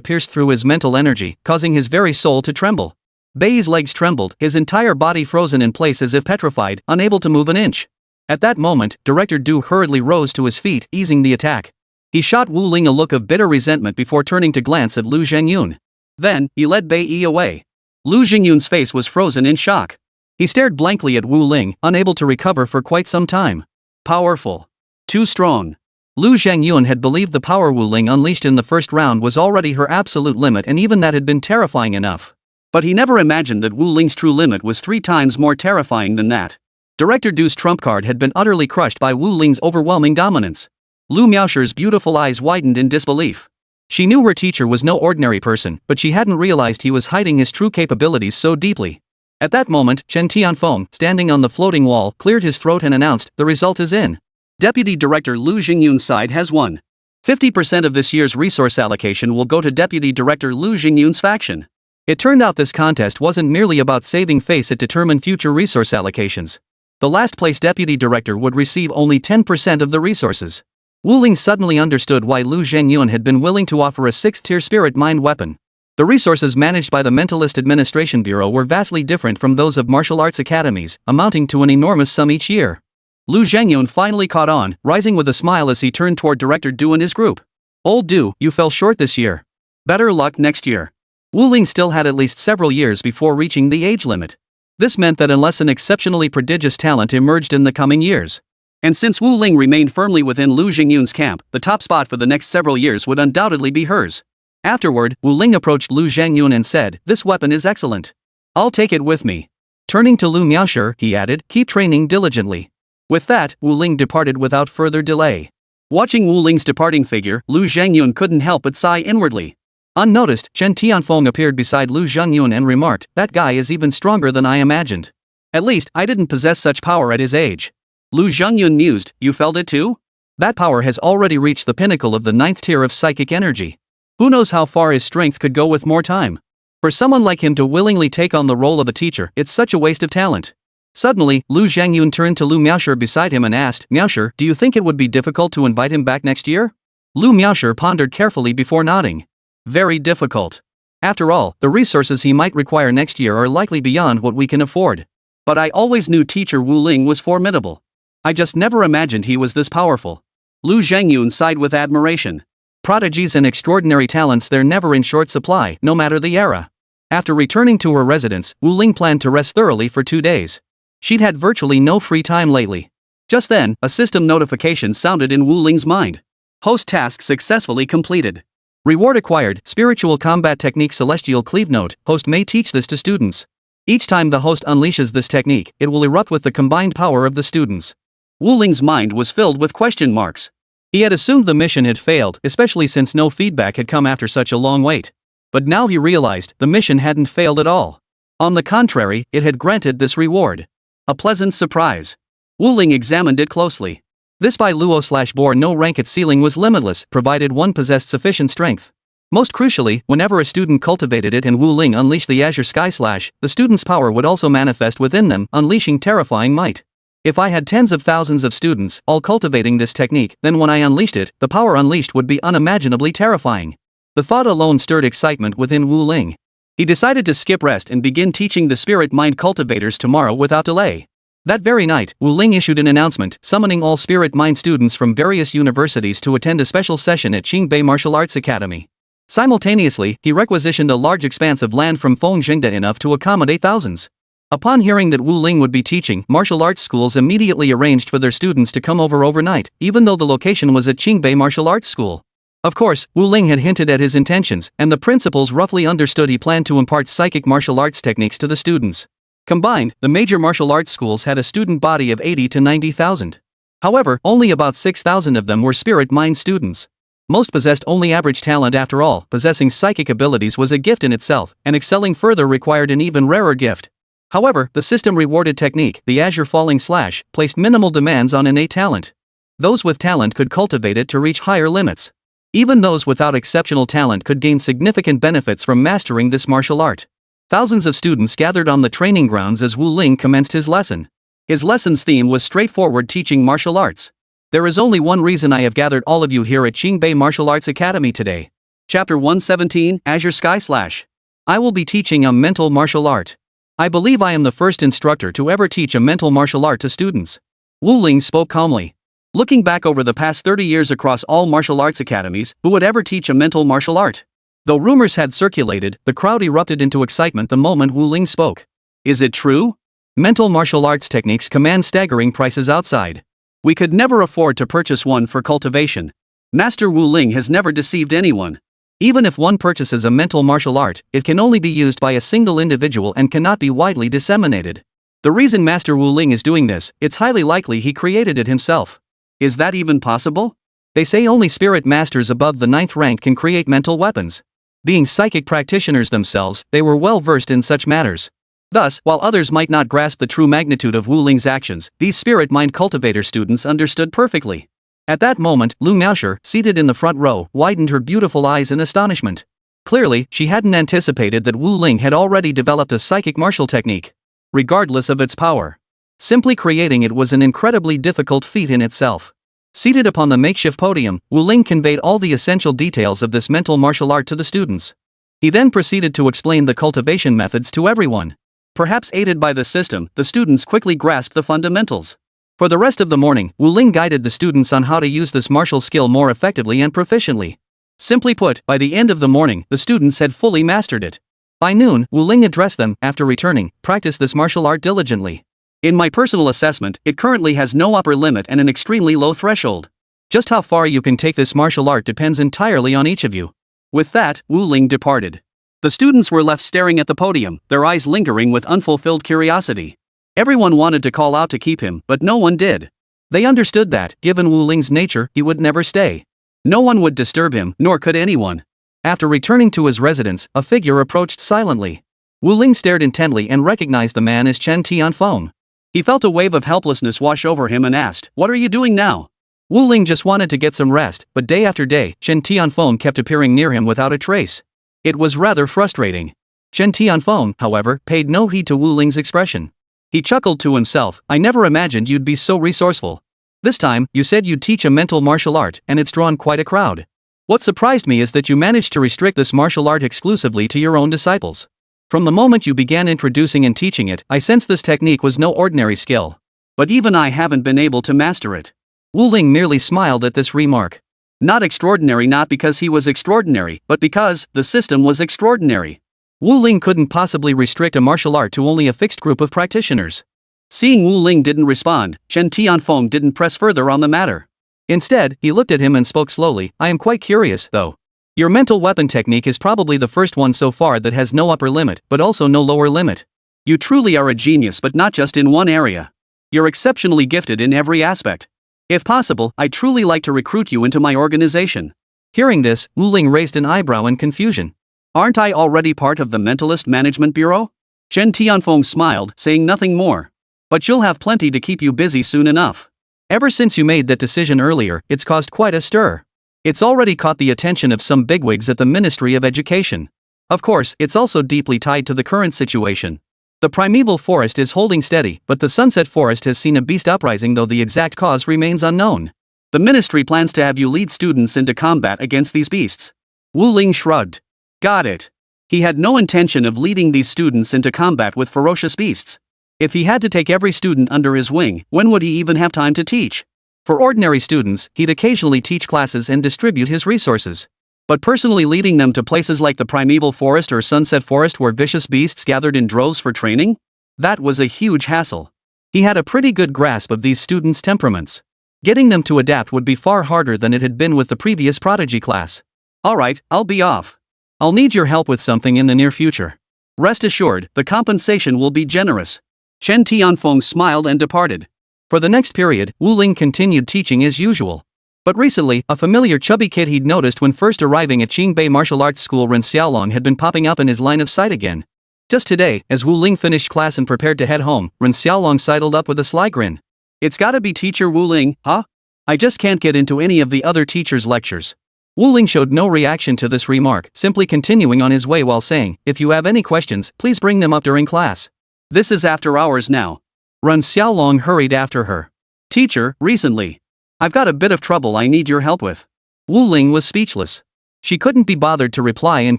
pierced through his mental energy, causing his very soul to tremble. Bei Yi's legs trembled, his entire body frozen in place as if petrified, unable to move an inch. At that moment, Director Du hurriedly rose to his feet, easing the attack. He shot Wu Ling a look of bitter resentment before turning to glance at Lu Zhengyun. Then, he led Bei Yi away. Lu Zhengyun's face was frozen in shock. He stared blankly at Wu Ling, unable to recover for quite some time. Powerful. Too strong. Lu Zhengyun had believed the power Wu Ling unleashed in the first round was already her absolute limit, and even that had been terrifying enough. But he never imagined that Wu Ling's true limit was 3 times more terrifying than that. Director Du's trump card had been utterly crushed by Wu Ling's overwhelming dominance. Lu Miaosher's beautiful eyes widened in disbelief. She knew her teacher was no ordinary person, but she hadn't realized he was hiding his true capabilities so deeply. At that moment, Chen Tianfeng, standing on the floating wall, cleared his throat and announced, "The result is in. Deputy Director Lu Zhengyun's side has won. 50% of this year's resource allocation will go to Deputy Director Lu Zhengyun's faction." It turned out this contest wasn't merely about saving face, it determined future resource allocations. The last place Deputy Director would receive only 10% of the resources. Wu Ling suddenly understood why Lu Zhengyun had been willing to offer a 6th-tier spirit mind weapon. The resources managed by the Mentalist Administration Bureau were vastly different from those of martial arts academies, amounting to an enormous sum each year. Lu Zhengyun finally caught on, rising with a smile as he turned toward Director Du and his group. "Old Du, you fell short this year. Better luck next year." Wu Ling still had at least several years before reaching the age limit. This meant that unless an exceptionally prodigious talent emerged in the coming years. And since Wu Ling remained firmly within Lu Zhengyun's camp, the top spot for the next several years would undoubtedly be hers. Afterward, Wu Ling approached Lu Zhengyun and said, "This weapon is excellent. I'll take it with me." Turning to Lu Miaoshi, he added, keep training diligently. With that, Wu Ling departed without further delay. Watching Wu Ling's departing figure, Lu Zhengyun couldn't help but sigh inwardly. Unnoticed, Chen Tianfeng appeared beside Lu Zhengyun and remarked, that guy is even stronger than I imagined. At least, I didn't possess such power at his age. Lu Zhengyun mused, you felt it too? That power has already reached the pinnacle of the 9th tier of psychic energy. Who knows how far his strength could go with more time? For someone like him to willingly take on the role of a teacher, it's such a waste of talent. Suddenly, Lu Zhengyun turned to Lu Miaoshi beside him and asked, Miaoshi, do you think it would be difficult to invite him back next year? Lu Miaoshi pondered carefully before nodding. Very difficult. After all, the resources he might require next year are likely beyond what we can afford. But I always knew teacher Wu Ling was formidable. I just never imagined he was this powerful. Lu Zhengyun sighed with admiration. Prodigies and extraordinary talents, they're never in short supply, no matter the era. After returning to her residence, Wu Ling planned to rest thoroughly for 2 days. She'd had virtually no free time lately. Just then, a system notification sounded in Wu Ling's mind. Host task successfully completed. Reward acquired, spiritual combat technique celestial cleave note, host may teach this to students. Each time the host unleashes this technique, it will erupt with the combined power of the students. Wu Ling's mind was filled with question marks. He had assumed the mission had failed, especially since no feedback had come after such a long wait. But now he realized the mission hadn't failed at all. On the contrary, it had granted this reward. A pleasant surprise. Wu Ling examined it closely. This by Luo/Bor no rank at ceiling was limitless, provided one possessed sufficient strength. Most crucially, whenever a student cultivated it and Wu Ling unleashed the Azure Sky Slash, the student's power would also manifest within them, unleashing terrifying might. If I had tens of thousands of students, all cultivating this technique, then when I unleashed it, the power unleashed would be unimaginably terrifying. The thought alone stirred excitement within Wu Ling. He decided to skip rest and begin teaching the spirit mind cultivators tomorrow without delay. That very night, Wu Ling issued an announcement summoning all spirit mind students from various universities to attend a special session at Qingbei Martial Arts Academy. Simultaneously, he requisitioned a large expanse of land from Fengjingda enough to accommodate thousands. Upon hearing that Wu Ling would be teaching, martial arts schools immediately arranged for their students to come over overnight, even though the location was at Qingbei Martial Arts School. Of course, Wu Ling had hinted at his intentions, and the principals roughly understood he planned to impart psychic martial arts techniques to the students. Combined, the major martial arts schools had a student body of 80 to 90,000. However, only about 6,000 of them were spirit mind students. Most possessed only average talent after all. Possessing psychic abilities was a gift in itself, and excelling further required an even rarer gift. However, the system rewarded technique, the Azure Falling Slash, placed minimal demands on innate talent. Those with talent could cultivate it to reach higher limits. Even those without exceptional talent could gain significant benefits from mastering this martial art. Thousands of students gathered on the training grounds as Wu Ling commenced his lesson. His lesson's theme was straightforward: teaching martial arts. There is only one reason I have gathered all of you here at Qingbei Martial Arts Academy today. Chapter 117, Azure Sky Slash. I will be teaching a mental martial art. I believe I am the first instructor to ever teach a mental martial art to students. Wu Ling spoke calmly. Looking back over the past 30 years across all martial arts academies, who would ever teach a mental martial art? Though rumors had circulated, the crowd erupted into excitement the moment Wu Ling spoke. Is it true? Mental martial arts techniques command staggering prices outside. We could never afford to purchase one for cultivation. Master Wu Ling has never deceived anyone. Even if one purchases a mental martial art, it can only be used by a single individual and cannot be widely disseminated. The reason Master Wu Ling is doing this, it's highly likely he created it himself. Is that even possible? They say only spirit masters above the 9th rank can create mental weapons. Being psychic practitioners themselves, they were well versed in such matters. Thus, while others might not grasp the true magnitude of Wu Ling's actions, these spirit mind cultivator students understood perfectly. At that moment, Lu Miaoshi, seated in the front row, widened her beautiful eyes in astonishment. Clearly, she hadn't anticipated that Wu Ling had already developed a psychic martial technique. Regardless of its power. Simply creating it was an incredibly difficult feat in itself. Seated upon the makeshift podium, Wu Ling conveyed all the essential details of this mental martial art to the students. He then proceeded to explain the cultivation methods to everyone. Perhaps aided by the system, the students quickly grasped the fundamentals. For the rest of the morning, Wu Ling guided the students on how to use this martial skill more effectively and proficiently. Simply put, by the end of the morning, the students had fully mastered it. By noon, Wu Ling addressed them. After returning, practice this martial art diligently. In my personal assessment, it currently has no upper limit and an extremely low threshold. Just how far you can take this martial art depends entirely on each of you. With that, Wu Ling departed. The students were left staring at the podium, their eyes lingering with unfulfilled curiosity. Everyone wanted to call out to keep him, but no one did. They understood that, given Wu Ling's nature, he would never stay. No one would disturb him, nor could anyone. After returning to his residence, a figure approached silently. Wu Ling stared intently and recognized the man as Chen Tianfeng. He felt a wave of helplessness wash over him and asked, "What are you doing now?" Wu Ling just wanted to get some rest, but day after day, Chen Tianfeng kept appearing near him without a trace. It was rather frustrating. Chen Tianfeng, however, paid no heed to Wu Ling's expression. He chuckled to himself, "I never imagined you'd be so resourceful. This time, you said you'd teach a mental martial art, and it's drawn quite a crowd. What surprised me is that you managed to restrict this martial art exclusively to your own disciples. From the moment you began introducing and teaching it, I sensed this technique was no ordinary skill. But even I haven't been able to master it." Wu Ling merely smiled at this remark. Not extraordinary, not because he was extraordinary, but because the system was extraordinary. Wu Ling couldn't possibly restrict a martial art to only a fixed group of practitioners. Seeing Wu Ling didn't respond, Chen Tianfeng didn't press further on the matter. Instead, he looked at him and spoke slowly, "I am quite curious, though. Your mental weapon technique is probably the first one so far that has no upper limit, but also no lower limit. You truly are a genius, but not just in one area. You're exceptionally gifted in every aspect. If possible, I'd truly like to recruit you into my organization." Hearing this, Wu Ling raised an eyebrow in confusion. "Aren't I already part of the Mentalist Management Bureau?" Chen Tianfeng smiled, saying nothing more. "But you'll have plenty to keep you busy soon enough. Ever since you made that decision earlier, it's caused quite a stir. It's already caught the attention of some bigwigs at the Ministry of Education. Of course, it's also deeply tied to the current situation. The primeval forest is holding steady, but the sunset forest has seen a beast uprising, though the exact cause remains unknown. The ministry plans to have you lead students into combat against these beasts." Wu Ling shrugged. Got it. He had no intention of leading these students into combat with ferocious beasts. If he had to take every student under his wing, when would he even have time to teach? For ordinary students, he'd occasionally teach classes and distribute his resources. But personally leading them to places like the primeval forest or sunset forest where vicious beasts gathered in droves for training? That was a huge hassle. He had a pretty good grasp of these students' temperaments. Getting them to adapt would be far harder than it had been with the previous prodigy class. "Alright, I'll be off. I'll need your help with something in the near future. Rest assured, the compensation will be generous." Chen Tianfeng smiled and departed. For the next period, Wu Ling continued teaching as usual. But recently, a familiar chubby kid he'd noticed when first arriving at Qingbei Martial Arts School Ren Xiaolong had been popping up in his line of sight again. Just today, as Wu Ling finished class and prepared to head home, Ren Xiaolong sidled up with a sly grin. "It's gotta be Teacher Wu Ling, huh? I just can't get into any of the other teachers' lectures." Wu Ling showed no reaction to this remark, simply continuing on his way while saying, "If you have any questions, please bring them up during class. This is after hours now." Ren Xiaolong hurried after her. "Teacher, recently, I've got a bit of trouble I need your help with." Wu Ling was speechless. She couldn't be bothered to reply and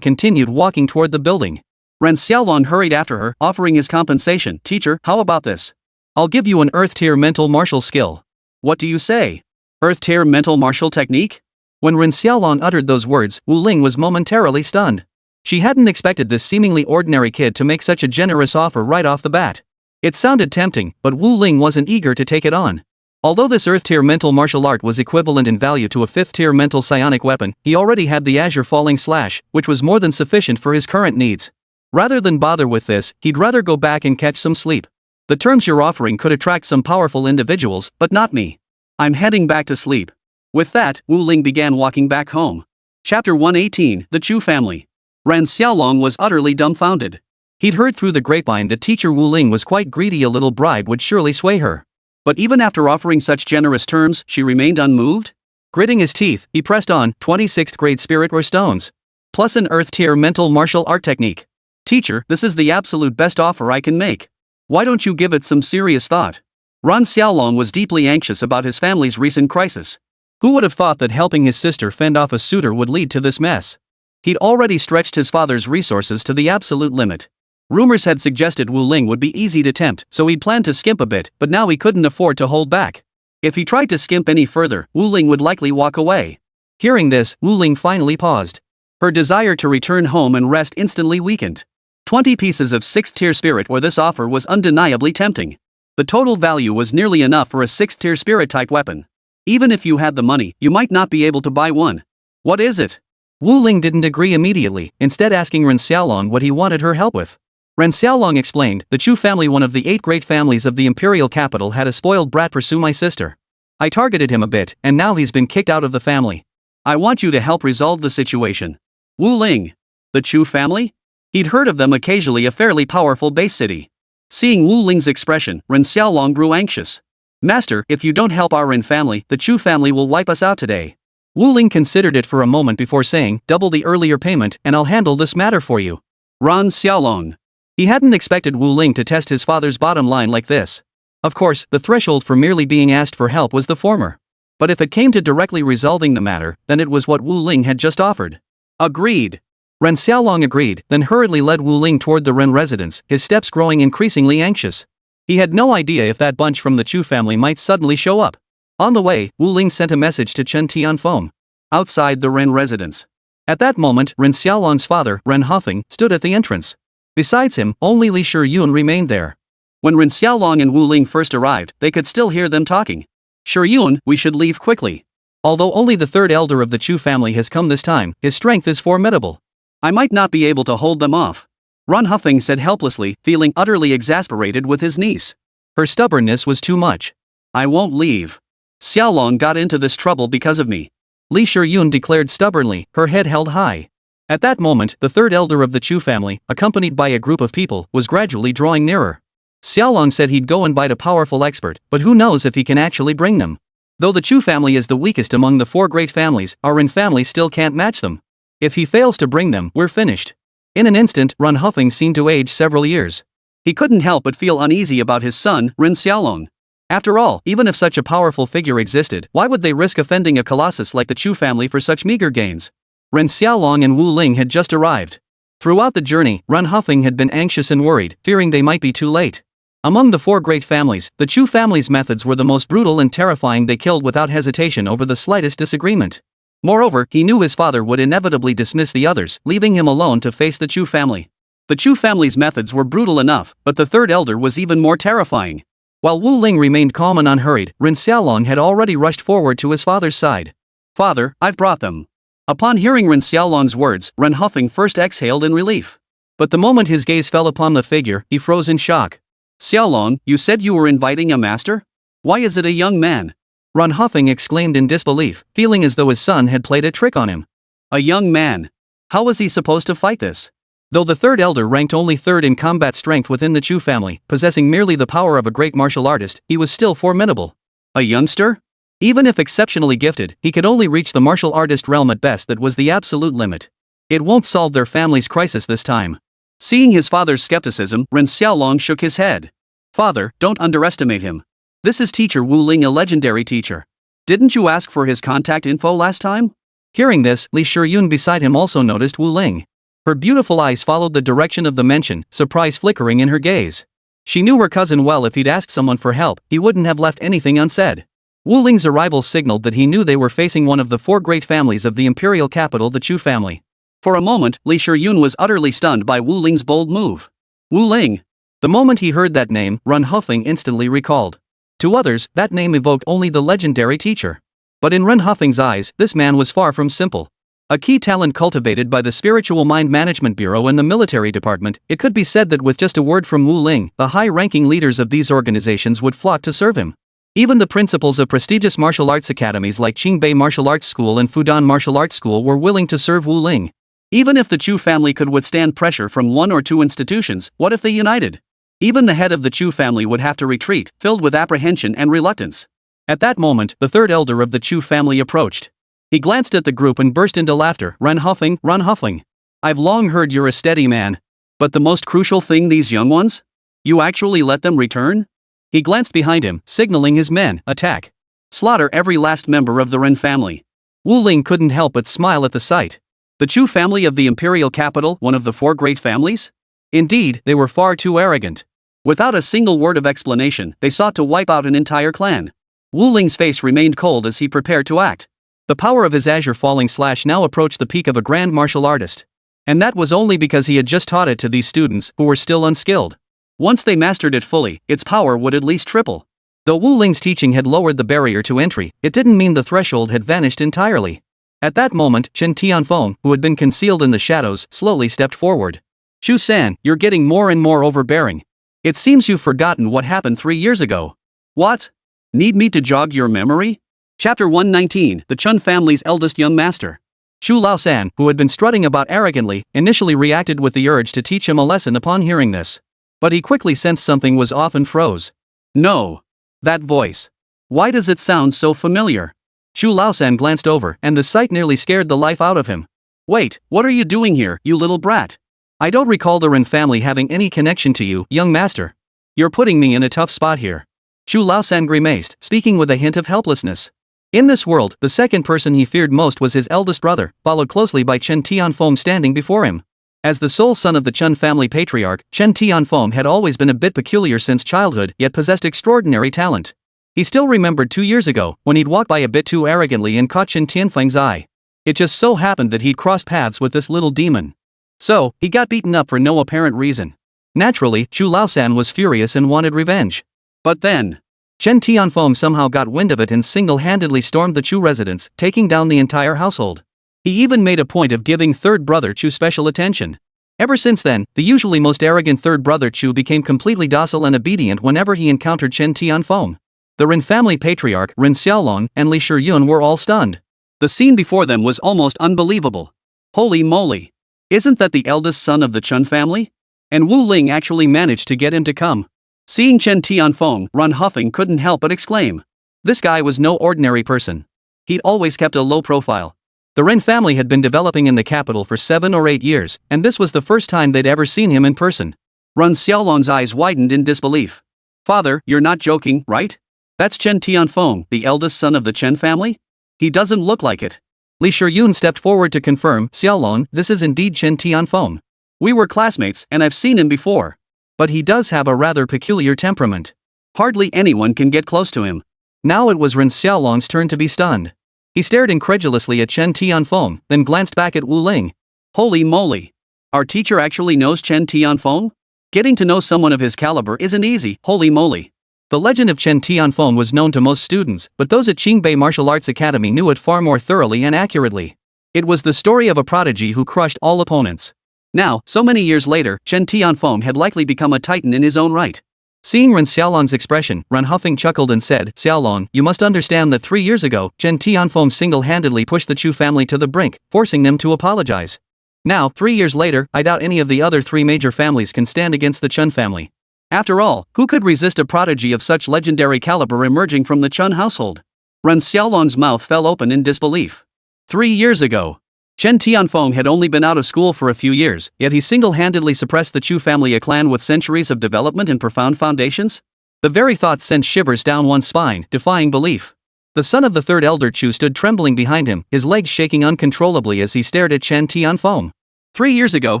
continued walking toward the building. Ren Xiaolong hurried after her, offering his compensation. "Teacher, how about this? I'll give you an Earth-tier mental martial skill." "What do you say? Earth-tier mental martial technique?" When Ren Xiaolong uttered those words, Wu Ling was momentarily stunned. She hadn't expected this seemingly ordinary kid to make such a generous offer right off the bat. It sounded tempting, but Wu Ling wasn't eager to take it on. Although this Earth-tier mental martial art was equivalent in value to a 5th-tier mental psionic weapon, he already had the Azure Falling Slash, which was more than sufficient for his current needs. Rather than bother with this, he'd rather go back and catch some sleep. "The terms you're offering could attract some powerful individuals, but not me. I'm heading back to sleep." With that, Wu Ling began walking back home. Chapter 118, The Chu Family. Ren Xiaolong was utterly dumbfounded. He'd heard through the grapevine that Teacher Wu Ling was quite greedy. A little bribe would surely sway her. But even after offering such generous terms, she remained unmoved? Gritting his teeth, he pressed on. 26th grade spirit or stones. Plus an Earth-tier mental martial art technique. "Teacher, this is the absolute best offer I can make. Why don't you give it some serious thought?" Ren Xiaolong was deeply anxious about his family's recent crisis. Who would have thought that helping his sister fend off a suitor would lead to this mess? He'd already stretched his father's resources to the absolute limit. Rumors had suggested Wu Ling would be easy to tempt, so he'd planned to skimp a bit, but now he couldn't afford to hold back. If he tried to skimp any further, Wu Ling would likely walk away. Hearing this, Wu Ling finally paused. Her desire to return home and rest instantly weakened. 20 pieces of 6th-tier spirit or this offer was undeniably tempting. The total value was nearly enough for a 6th-tier spirit-type weapon. Even if you had the money, you might not be able to buy one. "What is it?" Wu Ling didn't agree immediately, instead asking Ren Xiaolong what he wanted her help with. Ren Xiaolong explained, the Chu family, one of the 8 great families of the imperial capital, had a spoiled brat pursue my sister. I targeted him a bit, and now he's been kicked out of the family. I want you to help resolve the situation. Wu Ling. The Chu family? He'd heard of them occasionally, a fairly powerful base city. Seeing Wu Ling's expression, Ren Xiaolong grew anxious. Master, if you don't help our Ren family, the Chu family will wipe us out today. Wu Ling considered it for a moment before saying, double the earlier payment and I'll handle this matter for you. Ren Xiaolong. He hadn't expected Wu Ling to test his father's bottom line like this. Of course, the threshold for merely being asked for help was the former. But if it came to directly resolving the matter, then it was what Wu Ling had just offered. Agreed. Ren Xiaolong agreed, then hurriedly led Wu Ling toward the Ren residence, his steps growing increasingly anxious. He had no idea if that bunch from the Chu family might suddenly show up. On the way, Wu Ling sent a message to Chen Tianfeng. Outside the Ren residence. At that moment, Ren Xiaolong's father, Ren Huffing, stood at the entrance. Besides him, only Li Shiyun remained there. When Ren Xiaolong and Wu Ling first arrived, they could still hear them talking. Shiyun, we should leave quickly. Although only the 3rd elder of the Chu family has come this time, his strength is formidable. I might not be able to hold them off. Ren Huffing said helplessly, feeling utterly exasperated with his niece. Her stubbornness was too much. I won't leave. Xiaolong got into this trouble because of me. Li Shiyun declared stubbornly, her head held high. At that moment, the 3rd elder of the Chu family, accompanied by a group of people, was gradually drawing nearer. Xiaolong said he'd go invite a powerful expert, but who knows if he can actually bring them. Though the Chu family is the weakest among the 4 great families, our Ren family still can't match them. If he fails to bring them, we're finished. In an instant, Ren Huffing seemed to age several years. He couldn't help but feel uneasy about his son, Ren Xiaolong. After all, even if such a powerful figure existed, why would they risk offending a colossus like the Chu family for such meager gains? Ren Xiaolong and Wu Ling had just arrived. Throughout the journey, Ren Huffing had been anxious and worried, fearing they might be too late. Among the 4 great families, the Chu family's methods were the most brutal and terrifying. They killed without hesitation over the slightest disagreement. Moreover, he knew his father would inevitably dismiss the others, leaving him alone to face the Chu family. The Chu family's methods were brutal enough, but the 3rd elder was even more terrifying. While Wu Ling remained calm and unhurried, Ren Xiaolong had already rushed forward to his father's side. Father, I've brought them. Upon hearing Ren Xiaolong's words, Ren Huffing first exhaled in relief. But the moment his gaze fell upon the figure, he froze in shock. Xiaolong, you said you were inviting a master? Why is it a young man? Ren Huffing exclaimed in disbelief, feeling as though his son had played a trick on him. A young man? How was he supposed to fight this? Though the 3rd elder ranked only 3rd in combat strength within the Chu family, possessing merely the power of a great martial artist, he was still formidable. A youngster? Even if exceptionally gifted, he could only reach the martial artist realm at best. That was the absolute limit. It won't solve their family's crisis this time. Seeing his father's skepticism, Ren Xiaolong shook his head. Father, don't underestimate him. This is teacher Wu Ling, a legendary teacher. Didn't you ask for his contact info last time? Hearing this, Li Shiyun beside him also noticed Wu Ling. Her beautiful eyes followed the direction of the mention, surprise flickering in her gaze. She knew her cousin well. If he'd asked someone for help, he wouldn't have left anything unsaid. Wu Ling's arrival signaled that he knew they were facing one of the 4 great families of the imperial capital, the Chu family. For a moment, Li Shiyun was utterly stunned by Wu Ling's bold move. Wu Ling. The moment he heard that name, Ren Huffing instantly recalled. To others, that name evoked only the legendary teacher. But in Ren Huffing's eyes, this man was far from simple. A key talent cultivated by the Spiritual Mind Management Bureau and the military department, it could be said that with just a word from Wu Ling, the high-ranking leaders of these organizations would flock to serve him. Even the principals of prestigious martial arts academies like Qingbei Martial Arts School and Fudan Martial Arts School were willing to serve Wu Ling. Even if the Chu family could withstand pressure from 1 or 2 institutions, what if they united? Even the head of the Chu family would have to retreat, filled with apprehension and reluctance. At that moment, the 3rd elder of the Chu family approached. He glanced at the group and burst into laughter. Ren Huffing. I've long heard you're a steady man. But the most crucial thing, these young ones? You actually let them return? He glanced behind him, signaling his men, attack. Slaughter every last member of the Ren family. Wu Ling couldn't help but smile at the sight. The Chu family of the imperial capital, one of the 4 great families? Indeed, they were far too arrogant. Without a single word of explanation, they sought to wipe out an entire clan. Wu Ling's face remained cold as he prepared to act. The power of his azure falling slash now approached the peak of a grand martial artist. And that was only because he had just taught it to these students, who were still unskilled. Once they mastered it fully, its power would at least triple. Though Wu Ling's teaching had lowered the barrier to entry, it didn't mean the threshold had vanished entirely. At that moment, Chen Tianfeng, who had been concealed in the shadows, slowly stepped forward. Shu-san, you're getting more and more overbearing. It seems you've forgotten what happened 3 years ago. What? Need me to jog your memory? Chapter 119, The Chun family's eldest young master. Shu Laosan, who had been strutting about arrogantly, initially reacted with the urge to teach him a lesson upon hearing this. But he quickly sensed something was off and froze. No. That voice. Why does it sound so familiar? Shu Laosan glanced over, and the sight nearly scared the life out of him. Wait, what are you doing here, you little brat? I don't recall the Ren family having any connection to you, young master. You're putting me in a tough spot here. Shu Laosan grimaced, speaking with a hint of helplessness. In this world, the second person he feared most was his eldest brother, followed closely by Chen Tianfeng standing before him. As the sole son of the Chun family patriarch, Chen Tianfeng had always been a bit peculiar since childhood, yet possessed extraordinary talent. He still remembered 2 years ago, when he'd walked by a bit too arrogantly and caught Chen Tianfeng's eye. It just so happened that he'd crossed paths with this little demon. So, he got beaten up for no apparent reason. Naturally, Shu Laosan was furious and wanted revenge. But then, Chen Tianfeng somehow got wind of it and single-handedly stormed the Chu residence, taking down the entire household. He even made a point of giving third brother Chu special attention. Ever since then, the usually most arrogant third brother Chu became completely docile and obedient whenever he encountered Chen Tianfeng. The Ren family patriarch, Ren Xiaolong, and Li Shiyun were all stunned. The scene before them was almost unbelievable. Holy moly! Isn't that the eldest son of the Chun family? And Wu Ling actually managed to get him to come. Seeing Chen Tianfeng run huffing couldn't help but exclaim. This guy was no ordinary person. He'd always kept a low profile. The Ren family had been developing in the capital for 7 or 8 years, and this was the first time they'd ever seen him in person. Ren Xiaolong's eyes widened in disbelief. Father, you're not joking, right? That's Chen Tianfeng, the eldest son of the Chen family? He doesn't look like it. Li Shiyun stepped forward to confirm, Xiaolong, this is indeed Chen Tianfeng. We were classmates, and I've seen him before. But he does have a rather peculiar temperament. Hardly anyone can get close to him. Now it was Ren Xiaolong's turn to be stunned. He stared incredulously at Chen Tianfeng, then glanced back at Wu Ling. Holy moly! Our teacher actually knows Chen Tianfeng? Getting to know someone of his caliber isn't easy, holy moly. The legend of Chen Tianfeng was known to most students, but those at Qingbei Martial Arts Academy knew it far more thoroughly and accurately. It was the story of a prodigy who crushed all opponents. Now, so many years later, Chen Tianfeng had likely become a titan in his own right. Seeing Ren Xiaolong's expression, Ren Huffing chuckled and said, Xiaolong, you must understand that 3 years ago, Chen Tianfeng single-handedly pushed the Chu family to the brink, forcing them to apologize. Now, 3 years later, I doubt any of the other 3 major families can stand against the Chun family. After all, who could resist a prodigy of such legendary caliber emerging from the Chun household? Ren Xiaolong's mouth fell open in disbelief. 3 years ago. Chen Tianfeng had only been out of school for a few years, yet he single-handedly suppressed the Chu family, a clan with centuries of development and profound foundations? The very thought sent shivers down one's spine, defying belief. The son of the third elder Chu stood trembling behind him, his legs shaking uncontrollably as he stared at Chen Tianfeng. 3 years ago,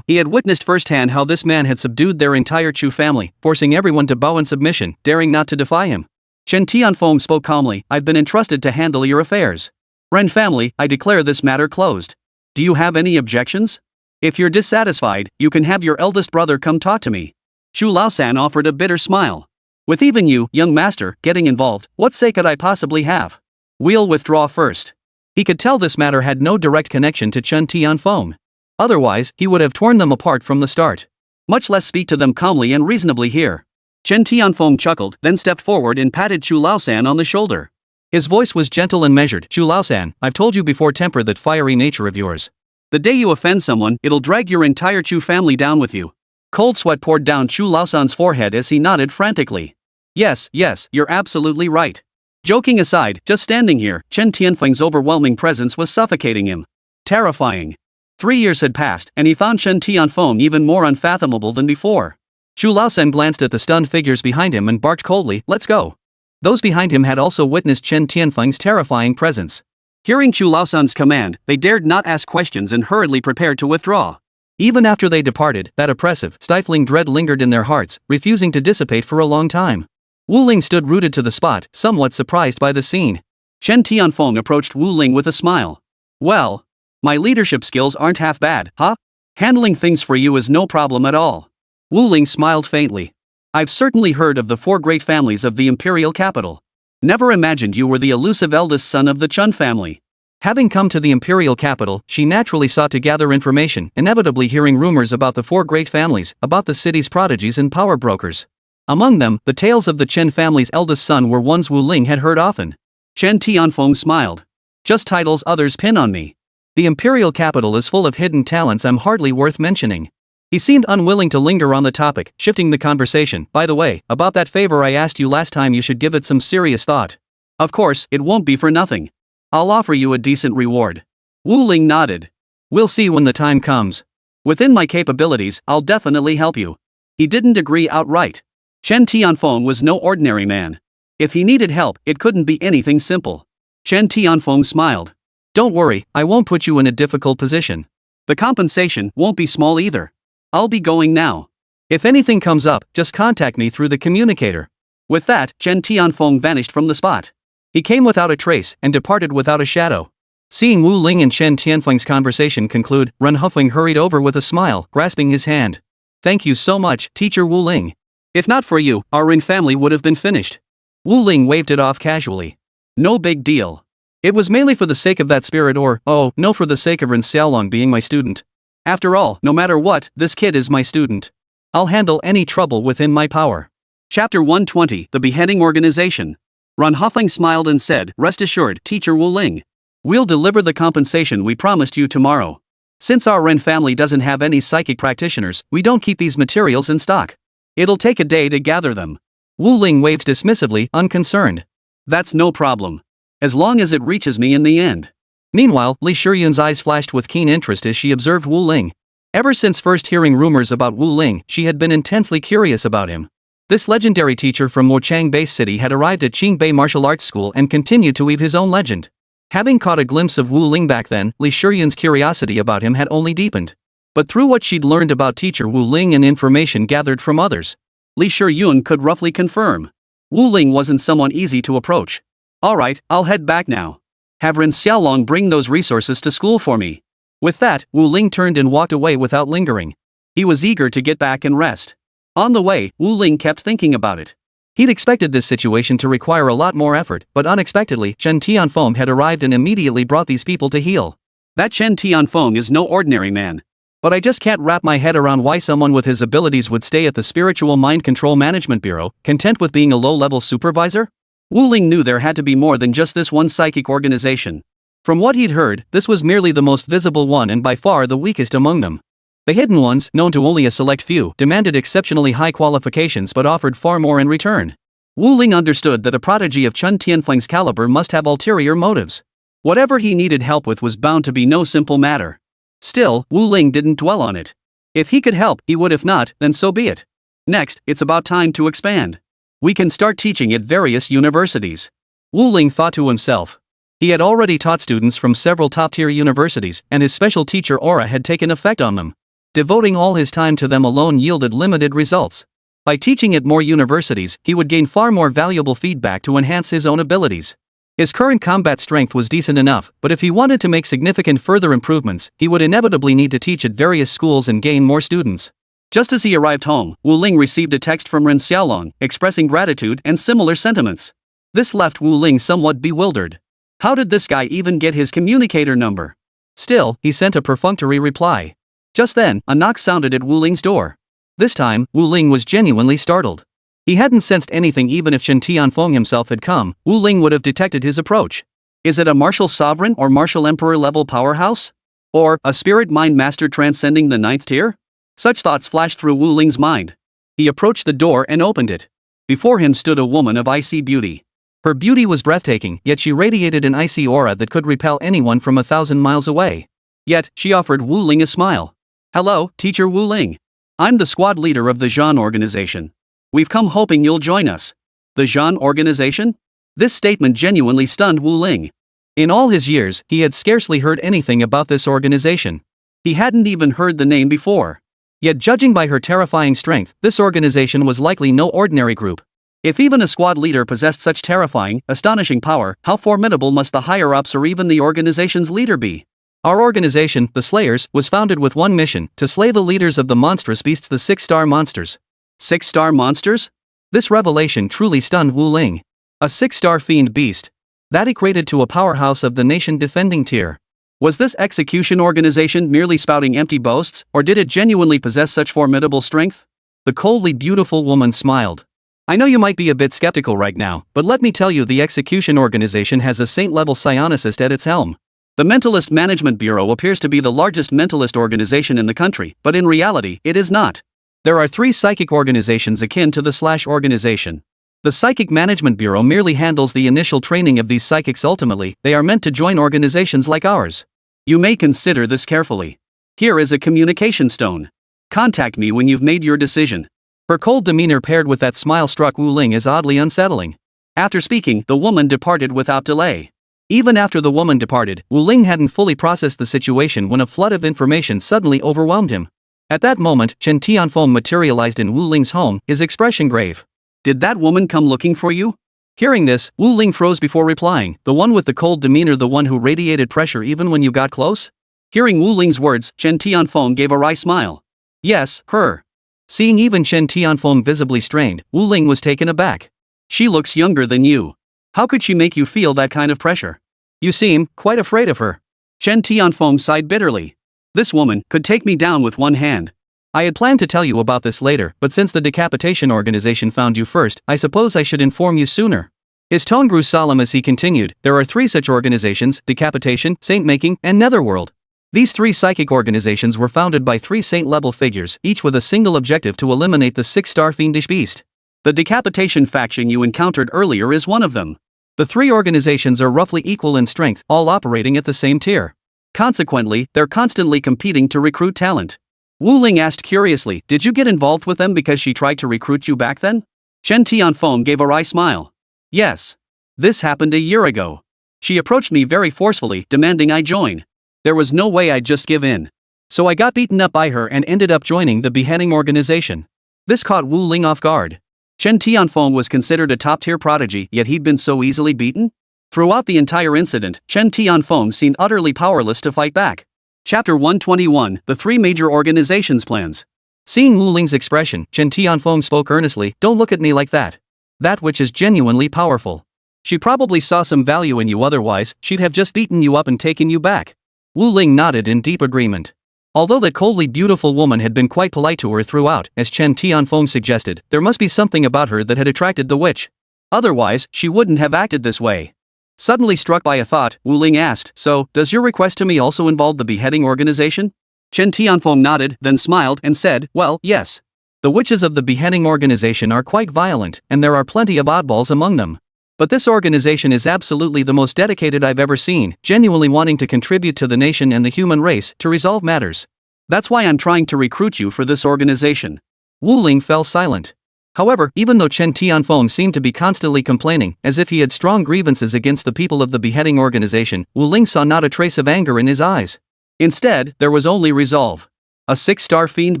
he had witnessed firsthand how this man had subdued their entire Chu family, forcing everyone to bow in submission, daring not to defy him. Chen Tianfeng spoke calmly, I've been entrusted to handle your affairs. Ren family, I declare this matter closed. Do you have any objections? If you're dissatisfied, you can have your eldest brother come talk to me. Shu Laosan offered a bitter smile. With even you, young master, getting involved, what say could I possibly have? We'll withdraw first. He could tell this matter had no direct connection to Chen Tianfeng. Otherwise, he would have torn them apart from the start. Much less speak to them calmly and reasonably here. Chen Tianfeng chuckled, then stepped forward and patted Shu Laosan on the shoulder. His voice was gentle and measured. Shu Laosan, I've told you before, temper that fiery nature of yours. The day you offend someone, it'll drag your entire Chu family down with you. Cold sweat poured down Shu Laosan's forehead as he nodded frantically. Yes, you're absolutely right. Joking aside, just standing here, Chen Tianfeng's overwhelming presence was suffocating him. Terrifying. 3 years had passed, and he found Chen Tianfeng even more unfathomable than before. Shu Laosan glanced at the stunned figures behind him and barked coldly, let's go. Those behind him had also witnessed Chen Tianfeng's terrifying presence. Hearing Shu Laosan's command, they dared not ask questions and hurriedly prepared to withdraw. Even after they departed, that oppressive, stifling dread lingered in their hearts, refusing to dissipate for a long time. Wu Ling stood rooted to the spot, somewhat surprised by the scene. Chen Tianfeng approached Wu Ling with a smile. Well, my leadership skills aren't half bad, huh? Handling things for you is no problem at all. Wu Ling smiled faintly. I've certainly heard of the 4 great families of the imperial capital. Never imagined you were the elusive eldest son of the Chun family. Having come to the imperial capital, she naturally sought to gather information, inevitably hearing rumors about the four great families, about the city's prodigies and power brokers. Among them, the tales of the Chen family's eldest son were ones Wu Ling had heard often. Chen Tianfeng smiled. Just titles others pin on me. The imperial capital is full of hidden talents I'm hardly worth mentioning. He seemed unwilling to linger on the topic, shifting the conversation. By the way, about that favor I asked you last time, you should give it some serious thought. Of course, it won't be for nothing. I'll offer you a decent reward. Wu Ling nodded. We'll see when the time comes. Within my capabilities, I'll definitely help you. He didn't agree outright. Chen Tianfeng was no ordinary man. If he needed help, it couldn't be anything simple. Chen Tianfeng smiled. Don't worry, I won't put you in a difficult position. The compensation won't be small either. I'll be going now. If anything comes up, just contact me through the communicator. With that, Chen Tianfeng vanished from the spot. He came without a trace and departed without a shadow. Seeing Wu Ling and Chen Tianfeng's conversation conclude, Ren Hufeng hurried over with a smile, grasping his hand. Thank you so much, Teacher Wu Ling. If not for you, our Ring family would have been finished. Wu Ling waved it off casually. No big deal. It was mainly for the sake of that spirit, or, oh, no, for the sake of Ren Xiaolong being my student. After all, no matter what, this kid is my student. I'll handle any trouble within my power. Chapter 120, The Beheading Organization. Ren Hufeng smiled and said, Rest assured, Teacher Wu Ling. We'll deliver the compensation we promised you tomorrow. Since our Ren family doesn't have any psychic practitioners, we don't keep these materials in stock. It'll take a day to gather them. Wu Ling waved dismissively, unconcerned. That's no problem. As long as it reaches me in the end. Meanwhile, Li Shiyun's eyes flashed with keen interest as she observed Wu Ling. Ever since first hearing rumors about Wu Ling, she had been intensely curious about him. This legendary teacher from Wuchang Bay City had arrived at Qingbei Martial Arts School and continued to weave his own legend. Having caught a glimpse of Wu Ling back then, Li Shiyun's curiosity about him had only deepened. But through what she'd learned about teacher Wu Ling and information gathered from others, Li Shiyun could roughly confirm. Wu Ling wasn't someone easy to approach. Alright, I'll head back now. Have Ren Xiaolong bring those resources to school for me. With that, Wu Ling turned and walked away without lingering. He was eager to get back and rest. On the way, Wu Ling kept thinking about it. He'd expected this situation to require a lot more effort, but unexpectedly, Chen Tianfeng had arrived and immediately brought these people to heel. That Chen Tianfeng is no ordinary man. But I just can't wrap my head around why someone with his abilities would stay at the Spiritual Mind Control Management Bureau, content with being a low-level supervisor? Wu Ling knew there had to be more than just this one psychic organization. From what he'd heard, this was merely the most visible one and by far the weakest among them. The hidden ones, known to only a select few, demanded exceptionally high qualifications but offered far more in return. Wu Ling understood that a prodigy of Chen Tianfeng's caliber must have ulterior motives. Whatever he needed help with was bound to be no simple matter. Still, Wu Ling didn't dwell on it. If he could help, he would. If not, then so be it. Next, it's about time to expand. We can start teaching at various universities. Wu Ling thought to himself. He had already taught students from several top-tier universities, and his special teacher aura had taken effect on them. Devoting all his time to them alone yielded limited results. By teaching at more universities, he would gain far more valuable feedback to enhance his own abilities. His current combat strength was decent enough, but if he wanted to make significant further improvements, he would inevitably need to teach at various schools and gain more students. Just as he arrived home, Wu Ling received a text from Ren Xiaolong, expressing gratitude and similar sentiments. This left Wu Ling somewhat bewildered. How did this guy even get his communicator number? Still, he sent a perfunctory reply. Just then, a knock sounded at Wu Ling's door. This time, Wu Ling was genuinely startled. He hadn't sensed anything. Even if Chen Tianfeng himself had come, Wu Ling would have detected his approach. Is it a martial sovereign or martial emperor level powerhouse? Or a spirit mind master transcending the 9th tier? Such thoughts flashed through Wu Ling's mind. He approached the door and opened it. Before him stood a woman of icy beauty. Her beauty was breathtaking, yet she radiated an icy aura that could repel anyone from 1,000 miles away. Yet, she offered Wu Ling a smile. Hello, Teacher Wu Ling. I'm the squad leader of the Zhan organization. We've come hoping you'll join us. The Zhan organization? This statement genuinely stunned Wu Ling. In all his years, he had scarcely heard anything about this organization. He hadn't even heard the name before. Yet judging by her terrifying strength, this organization was likely no ordinary group. If even a squad leader possessed such terrifying, astonishing power, how formidable must the higher-ups or even the organization's leader be? Our organization, the Slayers, was founded with one mission, to slay the leaders of the monstrous beasts, the 6-star monsters. 6-star monsters? This revelation truly stunned Wu Ling. A 6-star fiend beast. That equated to a powerhouse of the nation-defending tier. Was this execution organization merely spouting empty boasts, or did it genuinely possess such formidable strength? The coldly beautiful woman smiled. I know you might be a bit skeptical right now, but let me tell you, the execution organization has a saint-level psionicist at its helm. The Mentalist Management Bureau appears to be the largest mentalist organization in the country, but in reality, it is not. There are 3 psychic organizations akin to the / organization. The Psychic Management Bureau merely handles the initial training of these psychics. Ultimately, they are meant to join organizations like ours. You may consider this carefully. Here is a communication stone. Contact me when you've made your decision. Her cold demeanor paired with that smile struck Wu Ling as oddly unsettling. After speaking, the woman departed without delay. Even after the woman departed, Wu Ling hadn't fully processed the situation when a flood of information suddenly overwhelmed him. At that moment, Chen Tianfeng materialized in Wu Ling's home, his expression grave. Did that woman come looking for you? Hearing this, Wu Ling froze before replying. The one with the cold demeanor, the one who radiated pressure even when you got close? Hearing Wu Ling's words, Chen Tianfeng gave a wry smile. Yes, her. Seeing even Chen Tianfeng visibly strained, Wu Ling was taken aback. She looks younger than you. How could she make you feel that kind of pressure? You seem quite afraid of her. Chen Tianfeng sighed bitterly. This woman could take me down with one hand. I had planned to tell you about this later, but since the decapitation organization found you first, I suppose I should inform you sooner. His tone grew solemn as he continued. There are 3 such organizations: decapitation, saint-making, and netherworld. These 3 psychic organizations were founded by 3 saint-level figures, each with a single objective: to eliminate the 6-star fiendish beast. The decapitation faction you encountered earlier is one of them. The 3 organizations are roughly equal in strength, all operating at the same tier. Consequently, they're constantly competing to recruit talent. Wu Ling asked curiously, did you get involved with them because she tried to recruit you back then? Chen Tianfeng gave a wry smile. Yes. This happened a year ago. She approached me very forcefully, demanding I join. There was no way I'd just give in. So I got beaten up by her and ended up joining the beheading organization. This caught Wu Ling off guard. Chen Tianfeng was considered a top-tier prodigy, yet he'd been so easily beaten? Throughout the entire incident, Chen Tianfeng seemed utterly powerless to fight back. Chapter 121, The 3 Major Organizations Plans. Seeing Wu Ling's expression, Chen Tianfeng spoke earnestly, don't look at me like that. That which is genuinely powerful. She probably saw some value in you, otherwise, she'd have just beaten you up and taken you back. Wu Ling nodded in deep agreement. Although the coldly beautiful woman had been quite polite to her throughout, as Chen Tianfeng suggested, there must be something about her that had attracted the witch. Otherwise, she wouldn't have acted this way. Suddenly struck by a thought, Wu Ling asked, so, does your request to me also involve the beheading organization? Chen Tianfeng nodded, then smiled and said, well, yes. The witches of the beheading organization are quite violent, and there are plenty of oddballs among them. But this organization is absolutely the most dedicated I've ever seen, genuinely wanting to contribute to the nation and the human race, to resolve matters. That's why I'm trying to recruit you for this organization. Wu Ling fell silent. However, even though Chen Tianfeng seemed to be constantly complaining, as if he had strong grievances against the people of the beheading organization, Wu Ling saw not a trace of anger in his eyes. Instead, there was only resolve. A 6-star fiend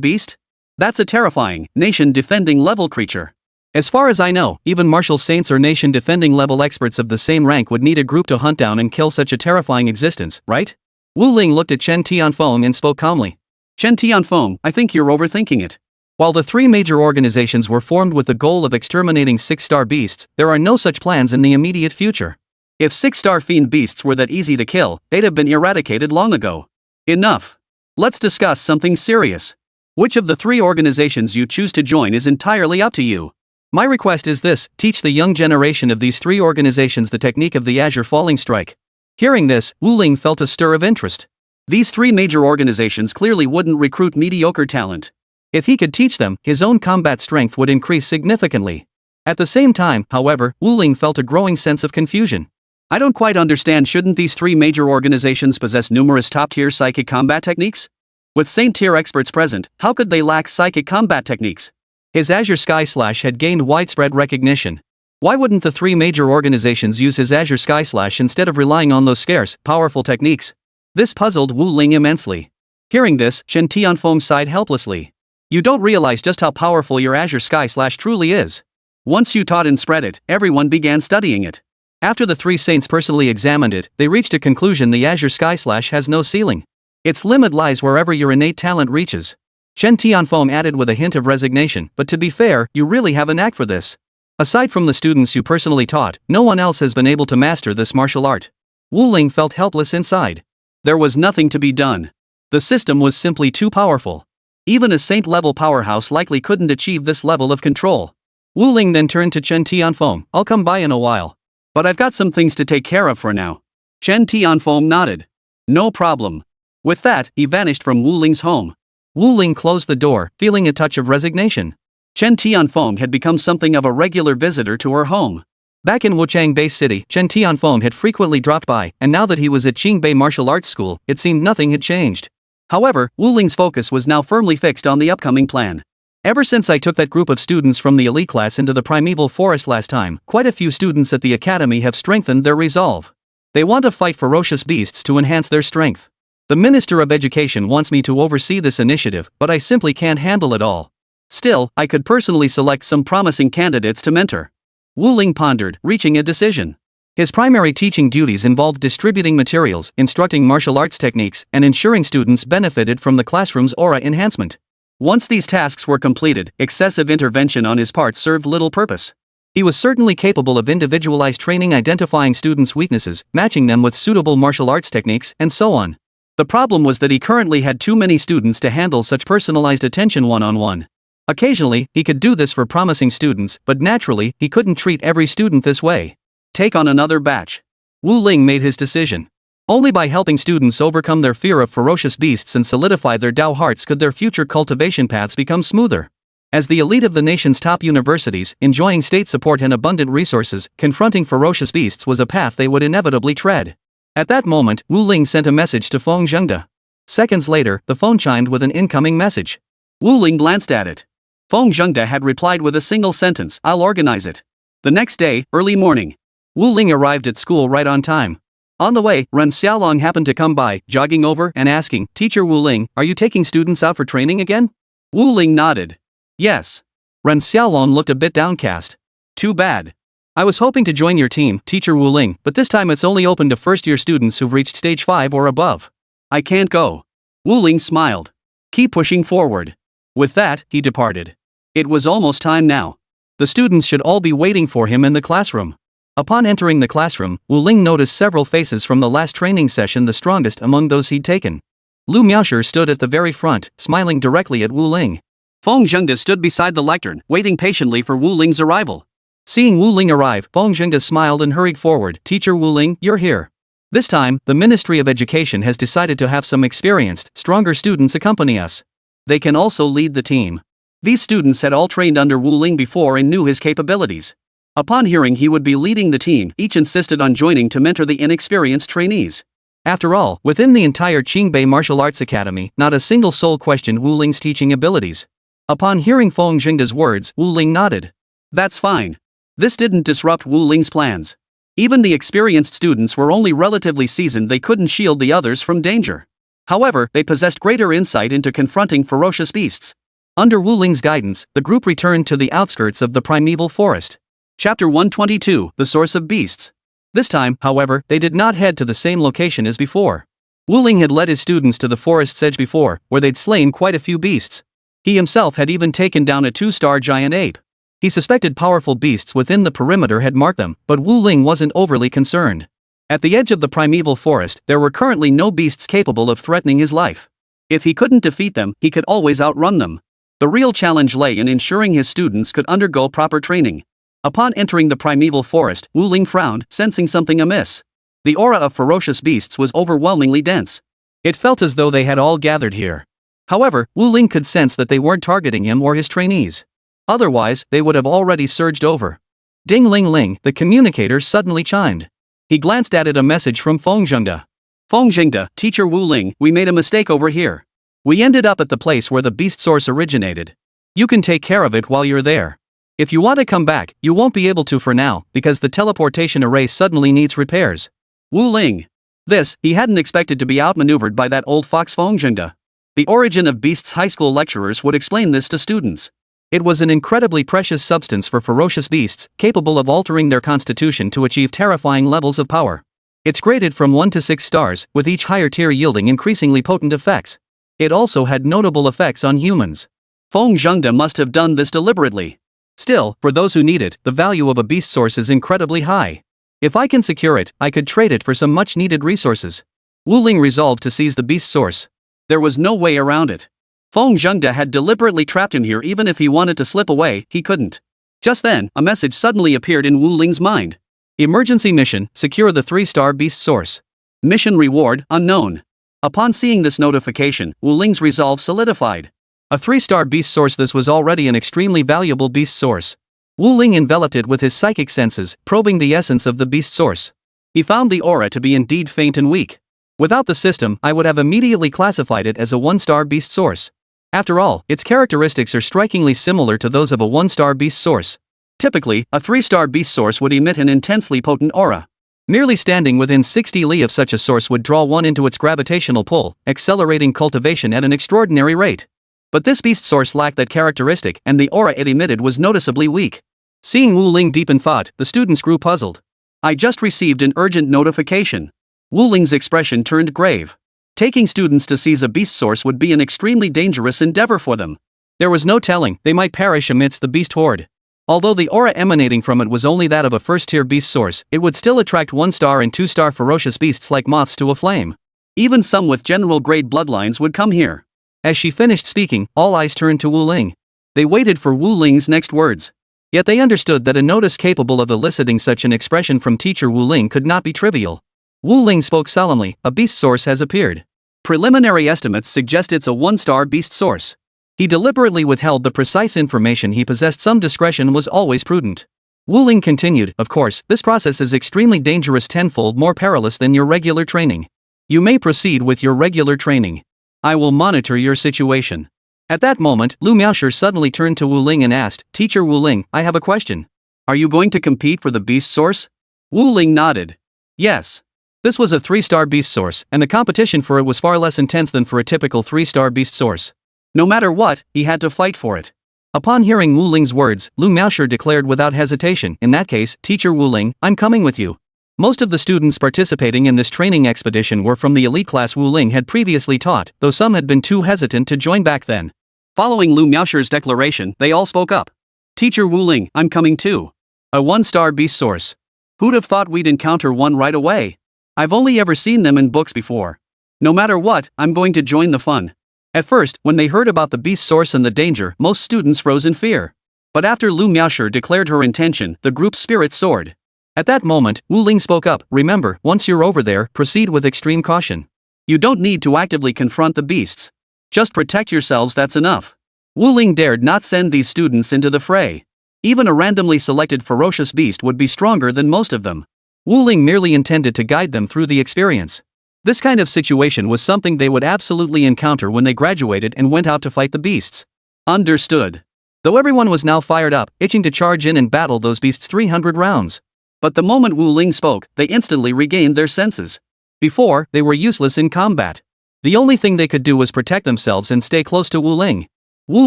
beast? That's a terrifying, nation-defending level creature. As far as I know, even martial saints or nation-defending level experts of the same rank would need a group to hunt down and kill such a terrifying existence, right? Wu Ling looked at Chen Tianfeng and spoke calmly. Chen Tianfeng, I think you're overthinking it. While the 3 major organizations were formed with the goal of exterminating 6-star beasts, there are no such plans in the immediate future. If 6-star fiend beasts were that easy to kill, they'd have been eradicated long ago. Enough. Let's discuss something serious. Which of the 3 organizations you choose to join is entirely up to you. My request is this: teach the young generation of these 3 organizations the technique of the Azure Falling Strike. Hearing this, Wu Ling felt a stir of interest. These 3 major organizations clearly wouldn't recruit mediocre talent. If he could teach them, his own combat strength would increase significantly. At the same time, however, Wu Ling felt a growing sense of confusion. I don't quite understand, shouldn't these 3 major organizations possess numerous top-tier psychic combat techniques? With Saint-tier experts present, how could they lack psychic combat techniques? His Azure Sky Slash had gained widespread recognition. Why wouldn't the 3 major organizations use his Azure Sky Slash instead of relying on those scarce, powerful techniques? This puzzled Wu Ling immensely. Hearing this, Chen Tianfeng sighed helplessly. You don't realize just how powerful your Azure Sky Slash truly is. Once you taught and spread it, everyone began studying it. After the 3 saints personally examined it, they reached a conclusion: the Azure Sky Slash has no ceiling. Its limit lies wherever your innate talent reaches. Chen Tianfeng added with a hint of resignation, but to be fair, you really have a knack for this. Aside from the students you personally taught, no one else has been able to master this martial art. Wu Ling felt helpless inside. There was nothing to be done. The system was simply too powerful. Even a saint-level powerhouse likely couldn't achieve this level of control. Wu Ling then turned to Chen Tianfeng. I'll come by in a while. But I've got some things to take care of for now. Chen Tianfeng nodded. No problem. With that, he vanished from Wu Ling's home. Wu Ling closed the door, feeling a touch of resignation. Chen Tianfeng had become something of a regular visitor to her home. Back in Wuchang Bay City, Chen Tianfeng had frequently dropped by, and now that he was at Qingbei Martial Arts School, it seemed nothing had changed. However, Wu Ling's focus was now firmly fixed on the upcoming plan. Ever since I took that group of students from the elite class into the primeval forest last time, quite a few students at the academy have strengthened their resolve. They want to fight ferocious beasts to enhance their strength. The Minister of Education wants me to oversee this initiative, but I simply can't handle it all. Still, I could personally select some promising candidates to mentor. Wu Ling pondered, reaching a decision. His primary teaching duties involved distributing materials, instructing martial arts techniques, and ensuring students benefited from the classroom's aura enhancement. Once these tasks were completed, excessive intervention on his part served little purpose. He was certainly capable of individualized training, identifying students' weaknesses, matching them with suitable martial arts techniques, and so on. The problem was that he currently had too many students to handle such personalized attention one-on-one. Occasionally, he could do this for promising students, but naturally, he couldn't treat every student this way. Take on another batch. Wu Ling made his decision. Only by helping students overcome their fear of ferocious beasts and solidify their Dao hearts could their future cultivation paths become smoother. As the elite of the nation's top universities, enjoying state support and abundant resources, confronting ferocious beasts was a path they would inevitably tread. At that moment, Wu Ling sent a message to Feng Zhengde. Seconds later, the phone chimed with an incoming message. Wu Ling glanced at it. Feng Zhengde had replied with a single sentence, I'll organize it. The next day, early morning. Wu Ling arrived at school right on time. On the way, Ren Xiaolong happened to come by, jogging over and asking, Teacher Wu Ling, are you taking students out for training again? Wu Ling nodded. Yes. Ren Xiaolong looked a bit downcast. Too bad. I was hoping to join your team, Teacher Wu Ling, but this time it's only open to first-year students who've reached stage 5 or above. I can't go. Wu Ling smiled. Keep pushing forward. With that, he departed. It was almost time now. The students should all be waiting for him in the classroom. Upon entering the classroom, Wu Ling noticed several faces from the last training session, the strongest among those he'd taken. Lu Miaoshi stood at the very front, smiling directly at Wu Ling. Feng Zhengde stood beside the lectern, waiting patiently for Wu Ling's arrival. Seeing Wu Ling arrive, Feng Zhengde smiled and hurried forward. Teacher Wu Ling, you're here. This time, the Ministry of Education has decided to have some experienced, stronger students accompany us. They can also lead the team. These students had all trained under Wu Ling before and knew his capabilities. Upon hearing he would be leading the team, each insisted on joining to mentor the inexperienced trainees. After all, within the entire Qingbei Martial Arts Academy, not a single soul questioned Wu Ling's teaching abilities. Upon hearing Feng Zhengde's words, Wu Ling nodded. That's fine. This didn't disrupt Wu Ling's plans. Even the experienced students were only relatively seasoned, they couldn't shield the others from danger. However, they possessed greater insight into confronting ferocious beasts. Under Wu Ling's guidance, the group returned to the outskirts of the primeval forest. Chapter 122, The Source of Beasts. This time, however, they did not head to the same location as before. Wu Ling had led his students to the forest's edge before, where they'd slain quite a few beasts. He himself had even taken down a 2-star giant ape. He suspected powerful beasts within the perimeter had marked them, but Wu Ling wasn't overly concerned. At the edge of the primeval forest, there were currently no beasts capable of threatening his life. If he couldn't defeat them, he could always outrun them. The real challenge lay in ensuring his students could undergo proper training. Upon entering the primeval forest, Wu Ling frowned, sensing something amiss. The aura of ferocious beasts was overwhelmingly dense. It felt as though they had all gathered here. However, Wu Ling could sense that they weren't targeting him or his trainees. Otherwise, they would have already surged over. Ding ling ling, the communicator suddenly chimed. He glanced at it, a message from Feng Zhengde. Feng Zhengde, Teacher Wu Ling, we made a mistake over here. We ended up at the place where the beast source originated. You can take care of it while you're there. If you want to come back, you won't be able to for now, because the teleportation array suddenly needs repairs. Wu Ling. This, he hadn't expected to be outmaneuvered by that old fox Feng Zhengde. The origin of beasts high school lecturers would explain this to students. It was an incredibly precious substance for ferocious beasts, capable of altering their constitution to achieve terrifying levels of power. It's graded from 1 to 6 stars, with each higher tier yielding increasingly potent effects. It also had notable effects on humans. Feng Zhengde must have done this deliberately. Still, for those who need it, the value of a beast source is incredibly high. If I can secure it, I could trade it for some much-needed resources. Wu Ling resolved to seize the beast source. There was no way around it. Feng Zhengde had deliberately trapped him here. Even if he wanted to slip away, he couldn't. Just then, a message suddenly appeared in Wu Ling's mind. Emergency mission, secure the 3-star beast source. Mission reward, unknown. Upon seeing this notification, Wu Ling's resolve solidified. A 3-star beast source. This was already an extremely valuable beast source. Wu Ling enveloped it with his psychic senses, probing the essence of the beast source. He found the aura to be indeed faint and weak. Without the system, I would have immediately classified it as a 1-star beast source. After all, its characteristics are strikingly similar to those of a 1-star beast source. Typically, a 3-star beast source would emit an intensely potent aura. Merely standing within 60 li of such a source would draw one into its gravitational pull, accelerating cultivation at an extraordinary rate. But this beast source lacked that characteristic, and the aura it emitted was noticeably weak. Seeing Wu Ling deep in thought, the students grew puzzled. I just received an urgent notification. Wu Ling's expression turned grave. Taking students to seize a beast source would be an extremely dangerous endeavor for them. There was no telling, they might perish amidst the beast horde. Although the aura emanating from it was only that of a first-tier beast source, it would still attract 1-star and 2-star ferocious beasts like moths to a flame. Even some with general-grade bloodlines would come here. As she finished speaking, all eyes turned to Wu Ling. They waited for Wu Ling's next words. Yet they understood that a notice capable of eliciting such an expression from teacher Wu Ling could not be trivial. Wu Ling spoke solemnly, a beast source has appeared. Preliminary estimates suggest it's a 1-star beast source. He deliberately withheld the precise information. He possessed some discretion, was always prudent. Wu Ling continued, of course, this process is extremely dangerous, tenfold more perilous than your regular training. You may proceed with your regular training. I will monitor your situation. At that moment, Lu Miaoshi suddenly turned to Wu Ling and asked, Teacher Wu Ling, I have a question. Are you going to compete for the beast source? Wu Ling nodded. Yes. This was a 3-star beast source, and the competition for it was far less intense than for a typical 3-star beast source. No matter what, he had to fight for it. Upon hearing Wu Ling's words, Lu Miaoshi declared without hesitation, in that case, Teacher Wu Ling, I'm coming with you. Most of the students participating in this training expedition were from the elite class Wu Ling had previously taught, though some had been too hesitant to join back then. Following Lu Miaoshi's declaration, they all spoke up. Teacher Wu Ling, I'm coming too. A 1-star beast source. Who'd have thought we'd encounter one right away? I've only ever seen them in books before. No matter what, I'm going to join the fun. At first, when they heard about the beast source and the danger, most students froze in fear. But after Lu Miaoshi declared her intention, the group's spirit soared. At that moment, Wu Ling spoke up, remember, once you're over there, proceed with extreme caution. You don't need to actively confront the beasts. Just protect yourselves, that's enough. Wu Ling dared not send these students into the fray. Even a randomly selected ferocious beast would be stronger than most of them. Wu Ling merely intended to guide them through the experience. This kind of situation was something they would absolutely encounter when they graduated and went out to fight the beasts. Understood. Though everyone was now fired up, itching to charge in and battle those beasts 300 rounds. But the moment Wu Ling spoke, they instantly regained their senses. Before, they were useless in combat. The only thing they could do was protect themselves and stay close to Wu Ling. Wu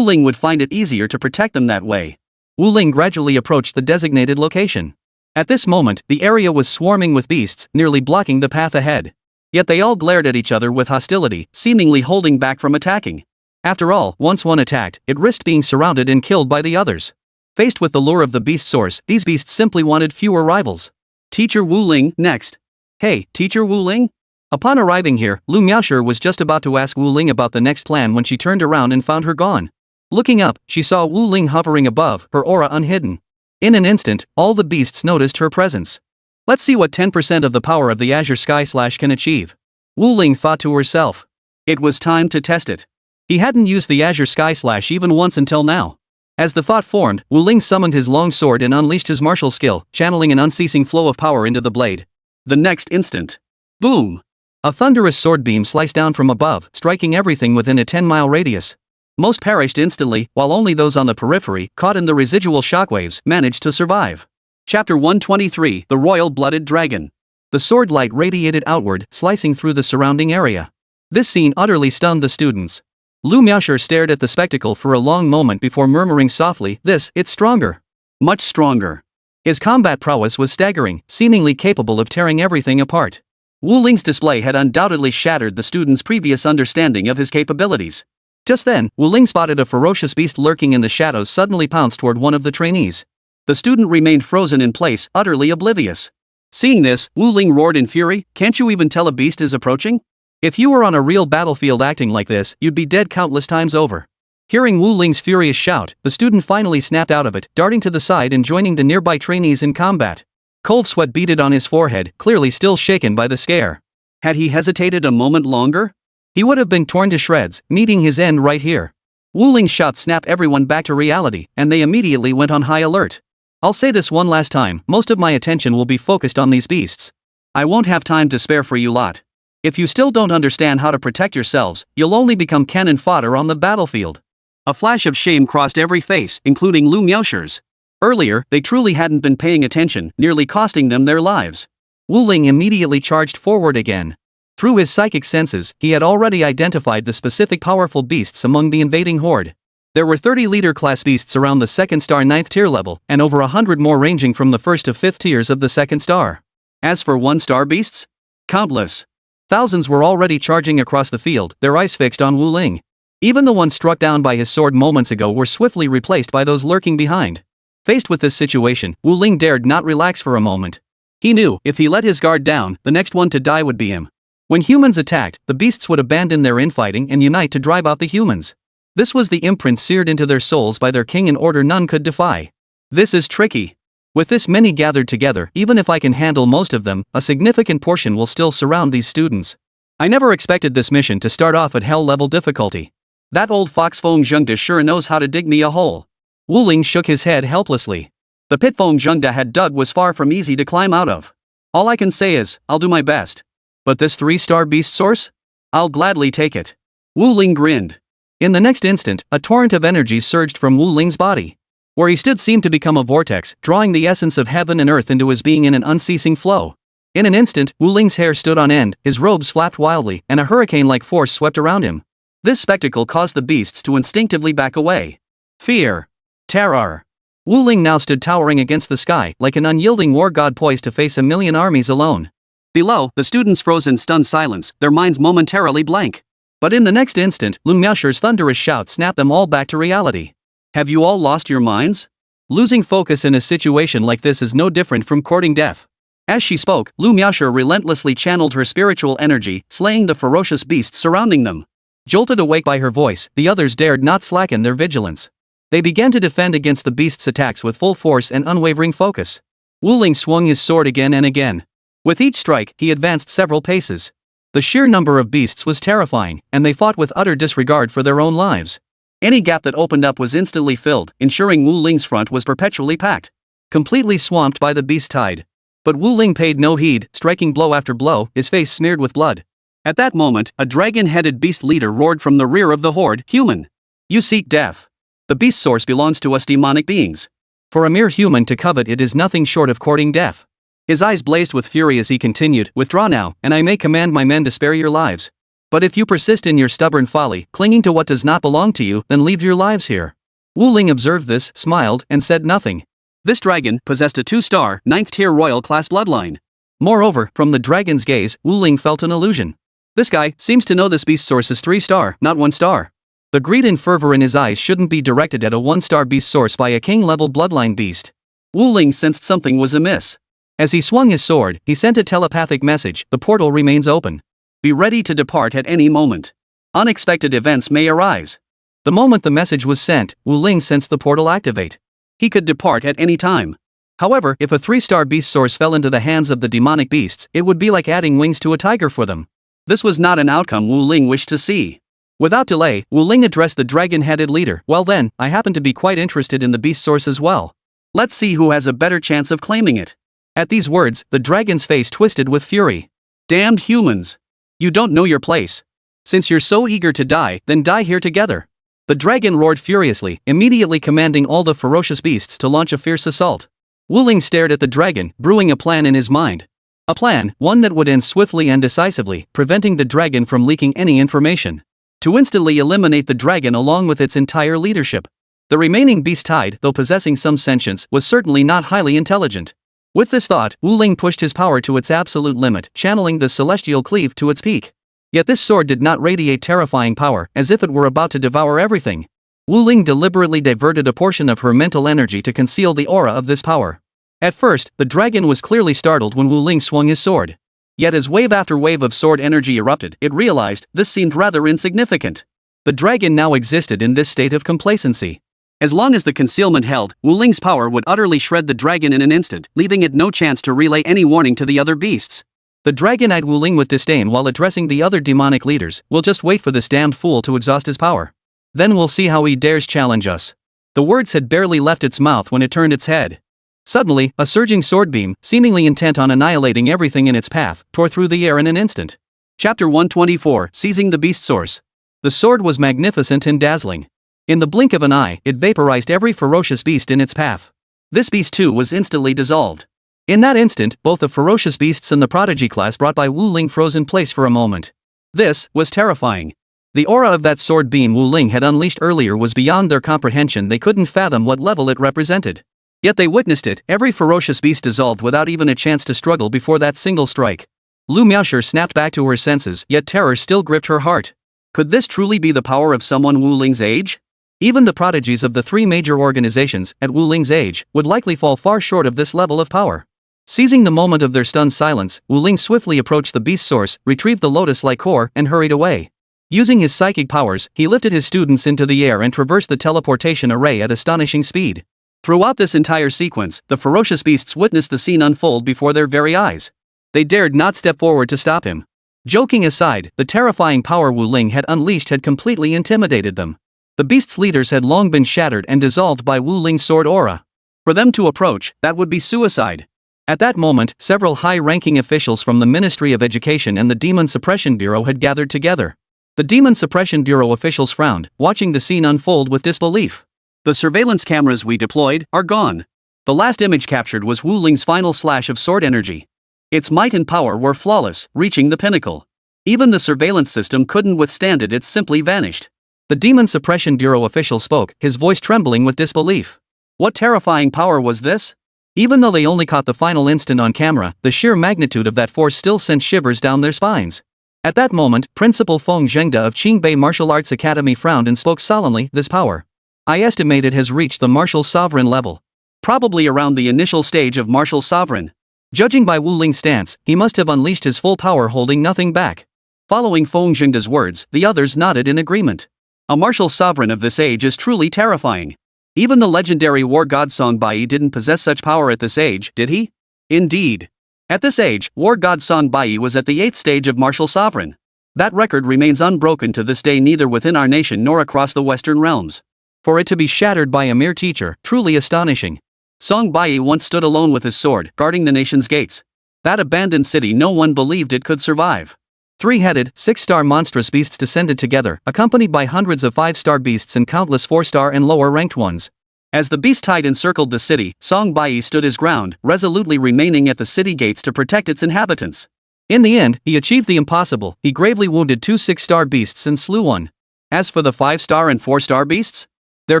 Ling would find it easier to protect them that way. Wu Ling gradually approached the designated location. At this moment, the area was swarming with beasts, nearly blocking the path ahead. Yet they all glared at each other with hostility, seemingly holding back from attacking. After all, once one attacked, it risked being surrounded and killed by the others. Faced with the lure of the beast source, these beasts simply wanted fewer rivals. Teacher Wu Ling, next. Hey, Teacher Wu Ling? Upon arriving here, Lu Miaoshi was just about to ask Wu Ling about the next plan when she turned around and found her gone. Looking up, she saw Wu Ling hovering above, her aura unhidden. In an instant, all the beasts noticed her presence. Let's see what 10% of the power of the Azure Sky Slash can achieve. Wu Ling thought to herself. It was time to test it. He hadn't used the Azure Sky Slash even once until now. As the thought formed, Wu Ling summoned his long sword and unleashed his martial skill, channeling an unceasing flow of power into the blade. The next instant. Boom! A thunderous sword beam sliced down from above, striking everything within a 10-mile radius. Most perished instantly, while only those on the periphery, caught in the residual shockwaves, managed to survive. Chapter 123, The Royal Blooded Dragon. The sword light radiated outward, slicing through the surrounding area. This scene utterly stunned the students. Lu Miaoshi stared at the spectacle for a long moment before murmuring softly, it's stronger. Much stronger. His combat prowess was staggering, seemingly capable of tearing everything apart. Wu Ling's display had undoubtedly shattered the students' previous understanding of his capabilities. Just then, Wu Ling spotted a ferocious beast lurking in the shadows suddenly pounced toward one of the trainees. The student remained frozen in place, utterly oblivious. Seeing this, Wu Ling roared in fury, "Can't you even tell a beast is approaching? If you were on a real battlefield acting like this, you'd be dead countless times over." Hearing Wu Ling's furious shout, the student finally snapped out of it, darting to the side and joining the nearby trainees in combat. Cold sweat beaded on his forehead, clearly still shaken by the scare. Had he hesitated a moment longer? He would have been torn to shreds, meeting his end right here. Wu Ling's shout snapped everyone back to reality, and they immediately went on high alert. "I'll say this one last time, most of my attention will be focused on these beasts. I won't have time to spare for you lot. If you still don't understand how to protect yourselves, you'll only become cannon fodder on the battlefield." A flash of shame crossed every face, including Lu Miaosher's. Earlier, they truly hadn't been paying attention, nearly costing them their lives. Wu Ling immediately charged forward again. Through his psychic senses, he had already identified the specific powerful beasts among the invading horde. There were 30 leader-class beasts around the 2nd star 9th tier level, and over 100 more ranging from the 1st to 5th tiers of the 2nd star. As for 1-star beasts? Countless. Thousands were already charging across the field, their eyes fixed on Wu Ling. Even the ones struck down by his sword moments ago were swiftly replaced by those lurking behind. Faced with this situation, Wu Ling dared not relax for a moment. He knew, if he let his guard down, the next one to die would be him. When humans attacked, the beasts would abandon their infighting and unite to drive out the humans. This was the imprint seared into their souls by their king, an order none could defy. This is tricky. With this many gathered together, even if I can handle most of them, a significant portion will still surround these students. I never expected this mission to start off at hell-level difficulty. That old fox Feng Zhengde sure knows how to dig me a hole. Wu Ling shook his head helplessly. The pit Feng Zhengde had dug was far from easy to climb out of. All I can say is, I'll do my best. But this 3-star beast source? I'll gladly take it. Wu Ling grinned. In the next instant, a torrent of energy surged from Wu Ling's body. Where he stood seemed to become a vortex, drawing the essence of heaven and earth into his being in an unceasing flow. In an instant, Wu Ling's hair stood on end, his robes flapped wildly, and a hurricane-like force swept around him. This spectacle caused the beasts to instinctively back away. Fear. Terror. Wu Ling now stood towering against the sky, like an unyielding war god poised to face a million armies alone. Below, the students froze in stunned silence, their minds momentarily blank. But in the next instant, Lu Miaosher's thunderous shout snapped them all back to reality. Have you all lost your minds? Losing focus in a situation like this is no different from courting death. As she spoke, Lu Miaosher relentlessly channeled her spiritual energy, slaying the ferocious beasts surrounding them. Jolted awake by her voice, the others dared not slacken their vigilance. They began to defend against the beast's attacks with full force and unwavering focus. Wu Ling swung his sword again and again. With each strike, he advanced several paces. The sheer number of beasts was terrifying, and they fought with utter disregard for their own lives. Any gap that opened up was instantly filled, ensuring Wu Ling's front was perpetually packed. Completely swamped by the beast tide. But Wu Ling paid no heed, striking blow after blow, his face smeared with blood. At that moment, a dragon-headed beast leader roared from the rear of the horde, "Human! You seek death. The beast source belongs to us demonic beings. For a mere human to covet it is nothing short of courting death." His eyes blazed with fury as he continued, "Withdraw now, and I may command my men to spare your lives. But if you persist in your stubborn folly, clinging to what does not belong to you, then leave your lives here." Wu Ling observed this, smiled, and said nothing. This dragon possessed a 2-star, 9th-tier royal class bloodline. Moreover, from the dragon's gaze, Wu Ling felt an illusion. This guy seems to know this beast source is 3-star, not 1-star. The greed and fervor in his eyes shouldn't be directed at a 1-star beast source by a king-level bloodline beast. Wu Ling sensed something was amiss. As he swung his sword, he sent a telepathic message, "The portal remains open. Be ready to depart at any moment. Unexpected events may arise." The moment the message was sent, Wu Ling sensed the portal activate. He could depart at any time. However, if a 3-star beast source fell into the hands of the demonic beasts, it would be like adding wings to a tiger for them. This was not an outcome Wu Ling wished to see. Without delay, Wu Ling addressed the dragon-headed leader, "Well then, I happen to be quite interested in the beast source as well. Let's see who has a better chance of claiming it." At these words, the dragon's face twisted with fury. "Damned humans! You don't know your place. Since you're so eager to die, then die here together." The dragon roared furiously, immediately commanding all the ferocious beasts to launch a fierce assault. Wu Ling stared at the dragon, brewing a plan in his mind. A plan, one that would end swiftly and decisively, preventing the dragon from leaking any information. To instantly eliminate the dragon along with its entire leadership. The remaining beast tide, though possessing some sentience, was certainly not highly intelligent. With this thought, Wu Ling pushed his power to its absolute limit, channeling the celestial cleave to its peak. Yet this sword did not radiate terrifying power, as if it were about to devour everything. Wu Ling deliberately diverted a portion of her mental energy to conceal the aura of this power. At first, the dragon was clearly startled when Wu Ling swung his sword. Yet as wave after wave of sword energy erupted, it realized this seemed rather insignificant. The dragon now existed in this state of complacency. As long as the concealment held, Wu Ling's power would utterly shred the dragon in an instant, leaving it no chance to relay any warning to the other beasts. The dragon eyed Wu Ling with disdain while addressing the other demonic leaders. "We'll just wait for this damned fool to exhaust his power. Then we'll see how he dares challenge us." The words had barely left its mouth when it turned its head. Suddenly, a surging sword beam, seemingly intent on annihilating everything in its path, tore through the air in an instant. Chapter 124, Seizing the Beast Source. The sword was magnificent and dazzling. In the blink of an eye, it vaporized every ferocious beast in its path. This beast too was instantly dissolved. In that instant, both the ferocious beasts and the prodigy class brought by Wu Ling froze in place for a moment. This was terrifying. The aura of that sword beam Wu Ling had unleashed earlier was beyond their comprehension. They couldn't fathom what level it represented. Yet they witnessed it, every ferocious beast dissolved without even a chance to struggle before that single strike. Lu Miaoshi snapped back to her senses, yet terror still gripped her heart. Could this truly be the power of someone Wu Ling's age? Even the prodigies of the three major organizations, at Wu Ling's age, would likely fall far short of this level of power. Seizing the moment of their stunned silence, Wu Ling swiftly approached the beast source, retrieved the lotus-like core, and hurried away. Using his psychic powers, he lifted his students into the air and traversed the teleportation array at astonishing speed. Throughout this entire sequence, the ferocious beasts witnessed the scene unfold before their very eyes. They dared not step forward to stop him. Joking aside, the terrifying power Wu Ling had unleashed had completely intimidated them. The beasts' leaders had long been shattered and dissolved by Wu Ling's sword aura. For them to approach, that would be suicide. At that moment, several high-ranking officials from the Ministry of Education and the Demon Suppression Bureau had gathered together. The Demon Suppression Bureau officials frowned, watching the scene unfold with disbelief. "The surveillance cameras we deployed are gone. The last image captured was Wu Ling's final slash of sword energy. Its might and power were flawless, reaching the pinnacle. Even the surveillance system couldn't withstand it, it simply vanished." The Demon Suppression Bureau official spoke, his voice trembling with disbelief. What terrifying power was this? Even though they only caught the final instant on camera, the sheer magnitude of that force still sent shivers down their spines. At that moment, Principal Feng Zhengde of Qingbei Martial Arts Academy frowned and spoke solemnly, "This power, I estimate it has reached the martial sovereign level. Probably around the initial stage of martial sovereign. Judging by Wu Ling's stance, he must have unleashed his full power holding nothing back." Following Feng Zhengde's words, the others nodded in agreement. A martial sovereign of this age is truly terrifying. Even the legendary war god Song Bai didn't possess such power at this age, did he? Indeed. At this age, war god Song Bai was at the 8th stage of martial sovereign. That record remains unbroken to this day, neither within our nation nor across the Western realms. For it to be shattered by a mere teacher, truly astonishing. Song Bai once stood alone with his sword, guarding the nation's gates. That abandoned city, no one believed it could survive. Three-headed, six-star monstrous beasts descended together, accompanied by hundreds of five-star beasts and countless four-star and lower-ranked ones. As the beast tide encircled the city, Song Bai stood his ground, resolutely remaining at the city gates to protect its inhabitants. In the end, he achieved the impossible. He gravely wounded two six-star beasts and slew one. As for the five-star and four-star beasts, their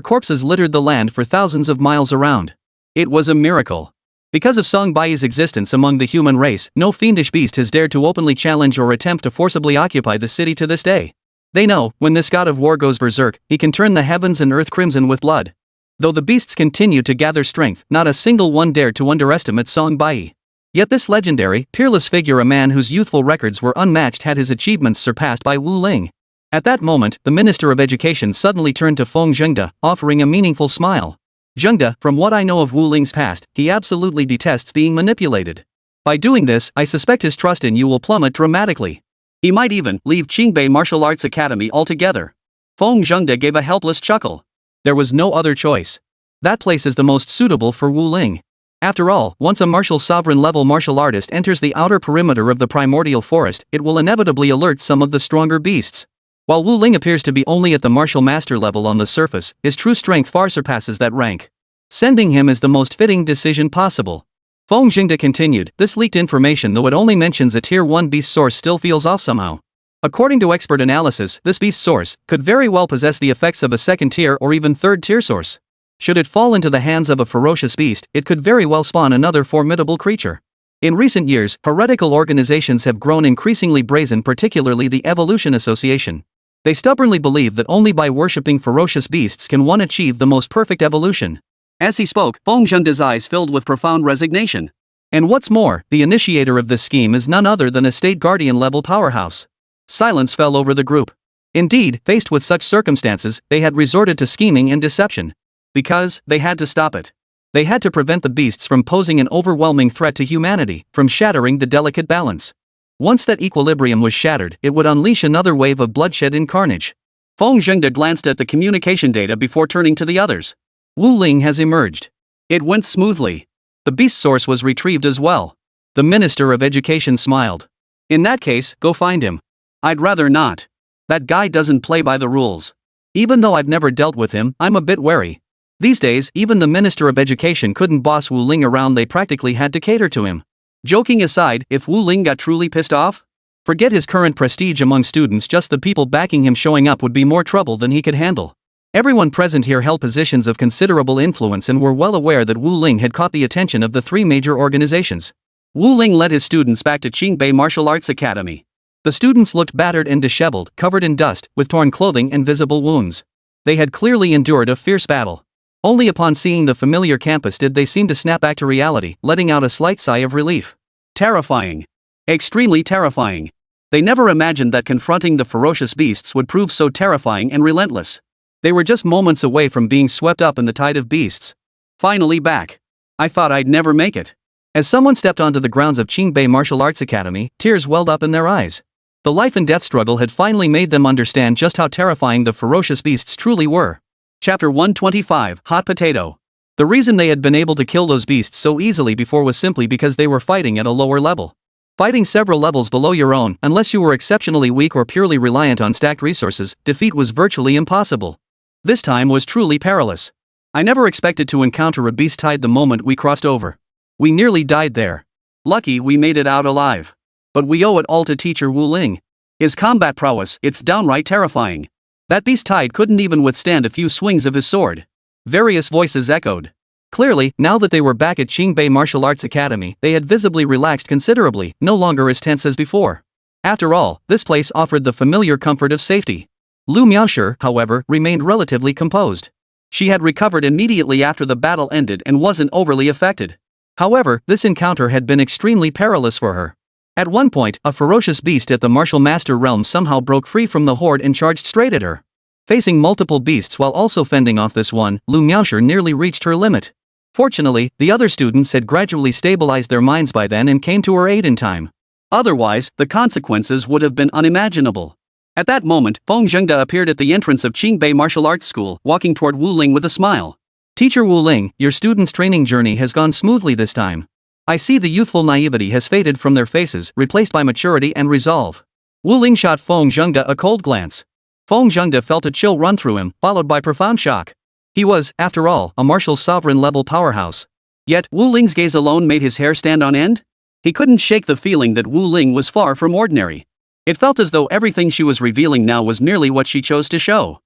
corpses littered the land for thousands of miles around. It was a miracle. Because of Song Bai's existence among the human race, no fiendish beast has dared to openly challenge or attempt to forcibly occupy the city to this day. They know, when this god of war goes berserk, he can turn the heavens and earth crimson with blood. Though the beasts continued to gather strength, not a single one dared to underestimate Song Bai. Yet this legendary, peerless figure, a man whose youthful records were unmatched, had his achievements surpassed by Wu Ling. At that moment, the Minister of Education suddenly turned to Feng Zhengde, offering a meaningful smile. "Zhengde, from what I know of Wu Ling's past, he absolutely detests being manipulated. By doing this, I suspect his trust in you will plummet dramatically. He might even leave Qingbei Martial Arts Academy altogether." Feng Zhengde gave a helpless chuckle. There was no other choice. That place is the most suitable for Wu Ling. After all, once a martial sovereign level martial artist enters the outer perimeter of the primordial forest, it will inevitably alert some of the stronger beasts. While Wu Ling appears to be only at the martial master level on the surface, his true strength far surpasses that rank. Sending him is the most fitting decision possible. Feng Zhengde continued, "This leaked information, though it only mentions a tier 1 beast source, still feels off somehow. According to expert analysis, this beast source could very well possess the effects of a second tier or even third tier source. Should it fall into the hands of a ferocious beast, it could very well spawn another formidable creature. In recent years, heretical organizations have grown increasingly brazen, particularly the Evolution Association. They stubbornly believe that only by worshipping ferocious beasts can one achieve the most perfect evolution. As he spoke, Feng Zhengde's eyes filled with profound resignation. And what's more, the initiator of this scheme is none other than a state guardian-level powerhouse. Silence fell over the group. Indeed, faced with such circumstances, they had resorted to scheming and deception. Because they had to stop it. They had to prevent the beasts from posing an overwhelming threat to humanity, from shattering the delicate balance. Once that equilibrium was shattered, it would unleash another wave of bloodshed and carnage. Feng Zhengde glanced at the communication data before turning to the others. Wu Ling has emerged. It went smoothly. The beast source was retrieved as well. The Minister of Education smiled. In that case, go find him. I'd rather not. That guy doesn't play by the rules. Even though I've never dealt with him, I'm a bit wary. These days, even the Minister of Education couldn't boss Wu Ling around, they practically had to cater to him. Joking aside, if Wu Ling got truly pissed off, forget his current prestige among students, just the people backing him showing up would be more trouble than he could handle. Everyone present here held positions of considerable influence and were well aware that Wu Ling had caught the attention of the three major organizations. Wu Ling led his students back to Qingbei Martial Arts Academy. The students looked battered and disheveled, covered in dust, with torn clothing and visible wounds. They had clearly endured a fierce battle. Only upon seeing the familiar campus did they seem to snap back to reality, letting out a slight sigh of relief. Terrifying. Extremely terrifying. They never imagined that confronting the ferocious beasts would prove so terrifying and relentless. They were just moments away from being swept up in the tide of beasts. Finally back. I thought I'd never make it. As someone stepped onto the grounds of Qingbei Martial Arts Academy, tears welled up in their eyes. The life and death struggle had finally made them understand just how terrifying the ferocious beasts truly were. Chapter 125, Hot Potato. The reason they had been able to kill those beasts so easily before was simply because they were fighting at a lower level. Fighting several levels below your own, unless you were exceptionally weak or purely reliant on stacked resources, defeat was virtually impossible. This time was truly perilous. I never expected to encounter a beast tide the moment we crossed over. We nearly died there. Lucky we made it out alive. But we owe it all to Teacher Wu Ling. His combat prowess, it's downright terrifying. That beast tide couldn't even withstand a few swings of his sword. Various voices echoed. Clearly, now that they were back at Qingbei Martial Arts Academy, they had visibly relaxed considerably, no longer as tense as before. After all, this place offered the familiar comfort of safety. Lu Miaoshi, however, remained relatively composed. She had recovered immediately after the battle ended and wasn't overly affected. However, this encounter had been extremely perilous for her. At one point, a ferocious beast at the Martial Master realm somehow broke free from the horde and charged straight at her. Facing multiple beasts while also fending off this one, Lu Miaoshi nearly reached her limit. Fortunately, the other students had gradually stabilized their minds by then and came to her aid in time. Otherwise, the consequences would have been unimaginable. At that moment, Feng Zhengde appeared at the entrance of Qingbei Martial Arts School, walking toward Wu Ling with a smile. Teacher Wu Ling, your students' training journey has gone smoothly this time. I see the youthful naivety has faded from their faces, replaced by maturity and resolve. Wu Ling shot Feng Zhengde a cold glance. Feng Zhengde felt a chill run through him, followed by profound shock. He was, after all, a martial sovereign-level powerhouse. Yet, Wu Ling's gaze alone made his hair stand on end? He couldn't shake the feeling that Wu Ling was far from ordinary. It felt as though everything she was revealing now was merely what she chose to show.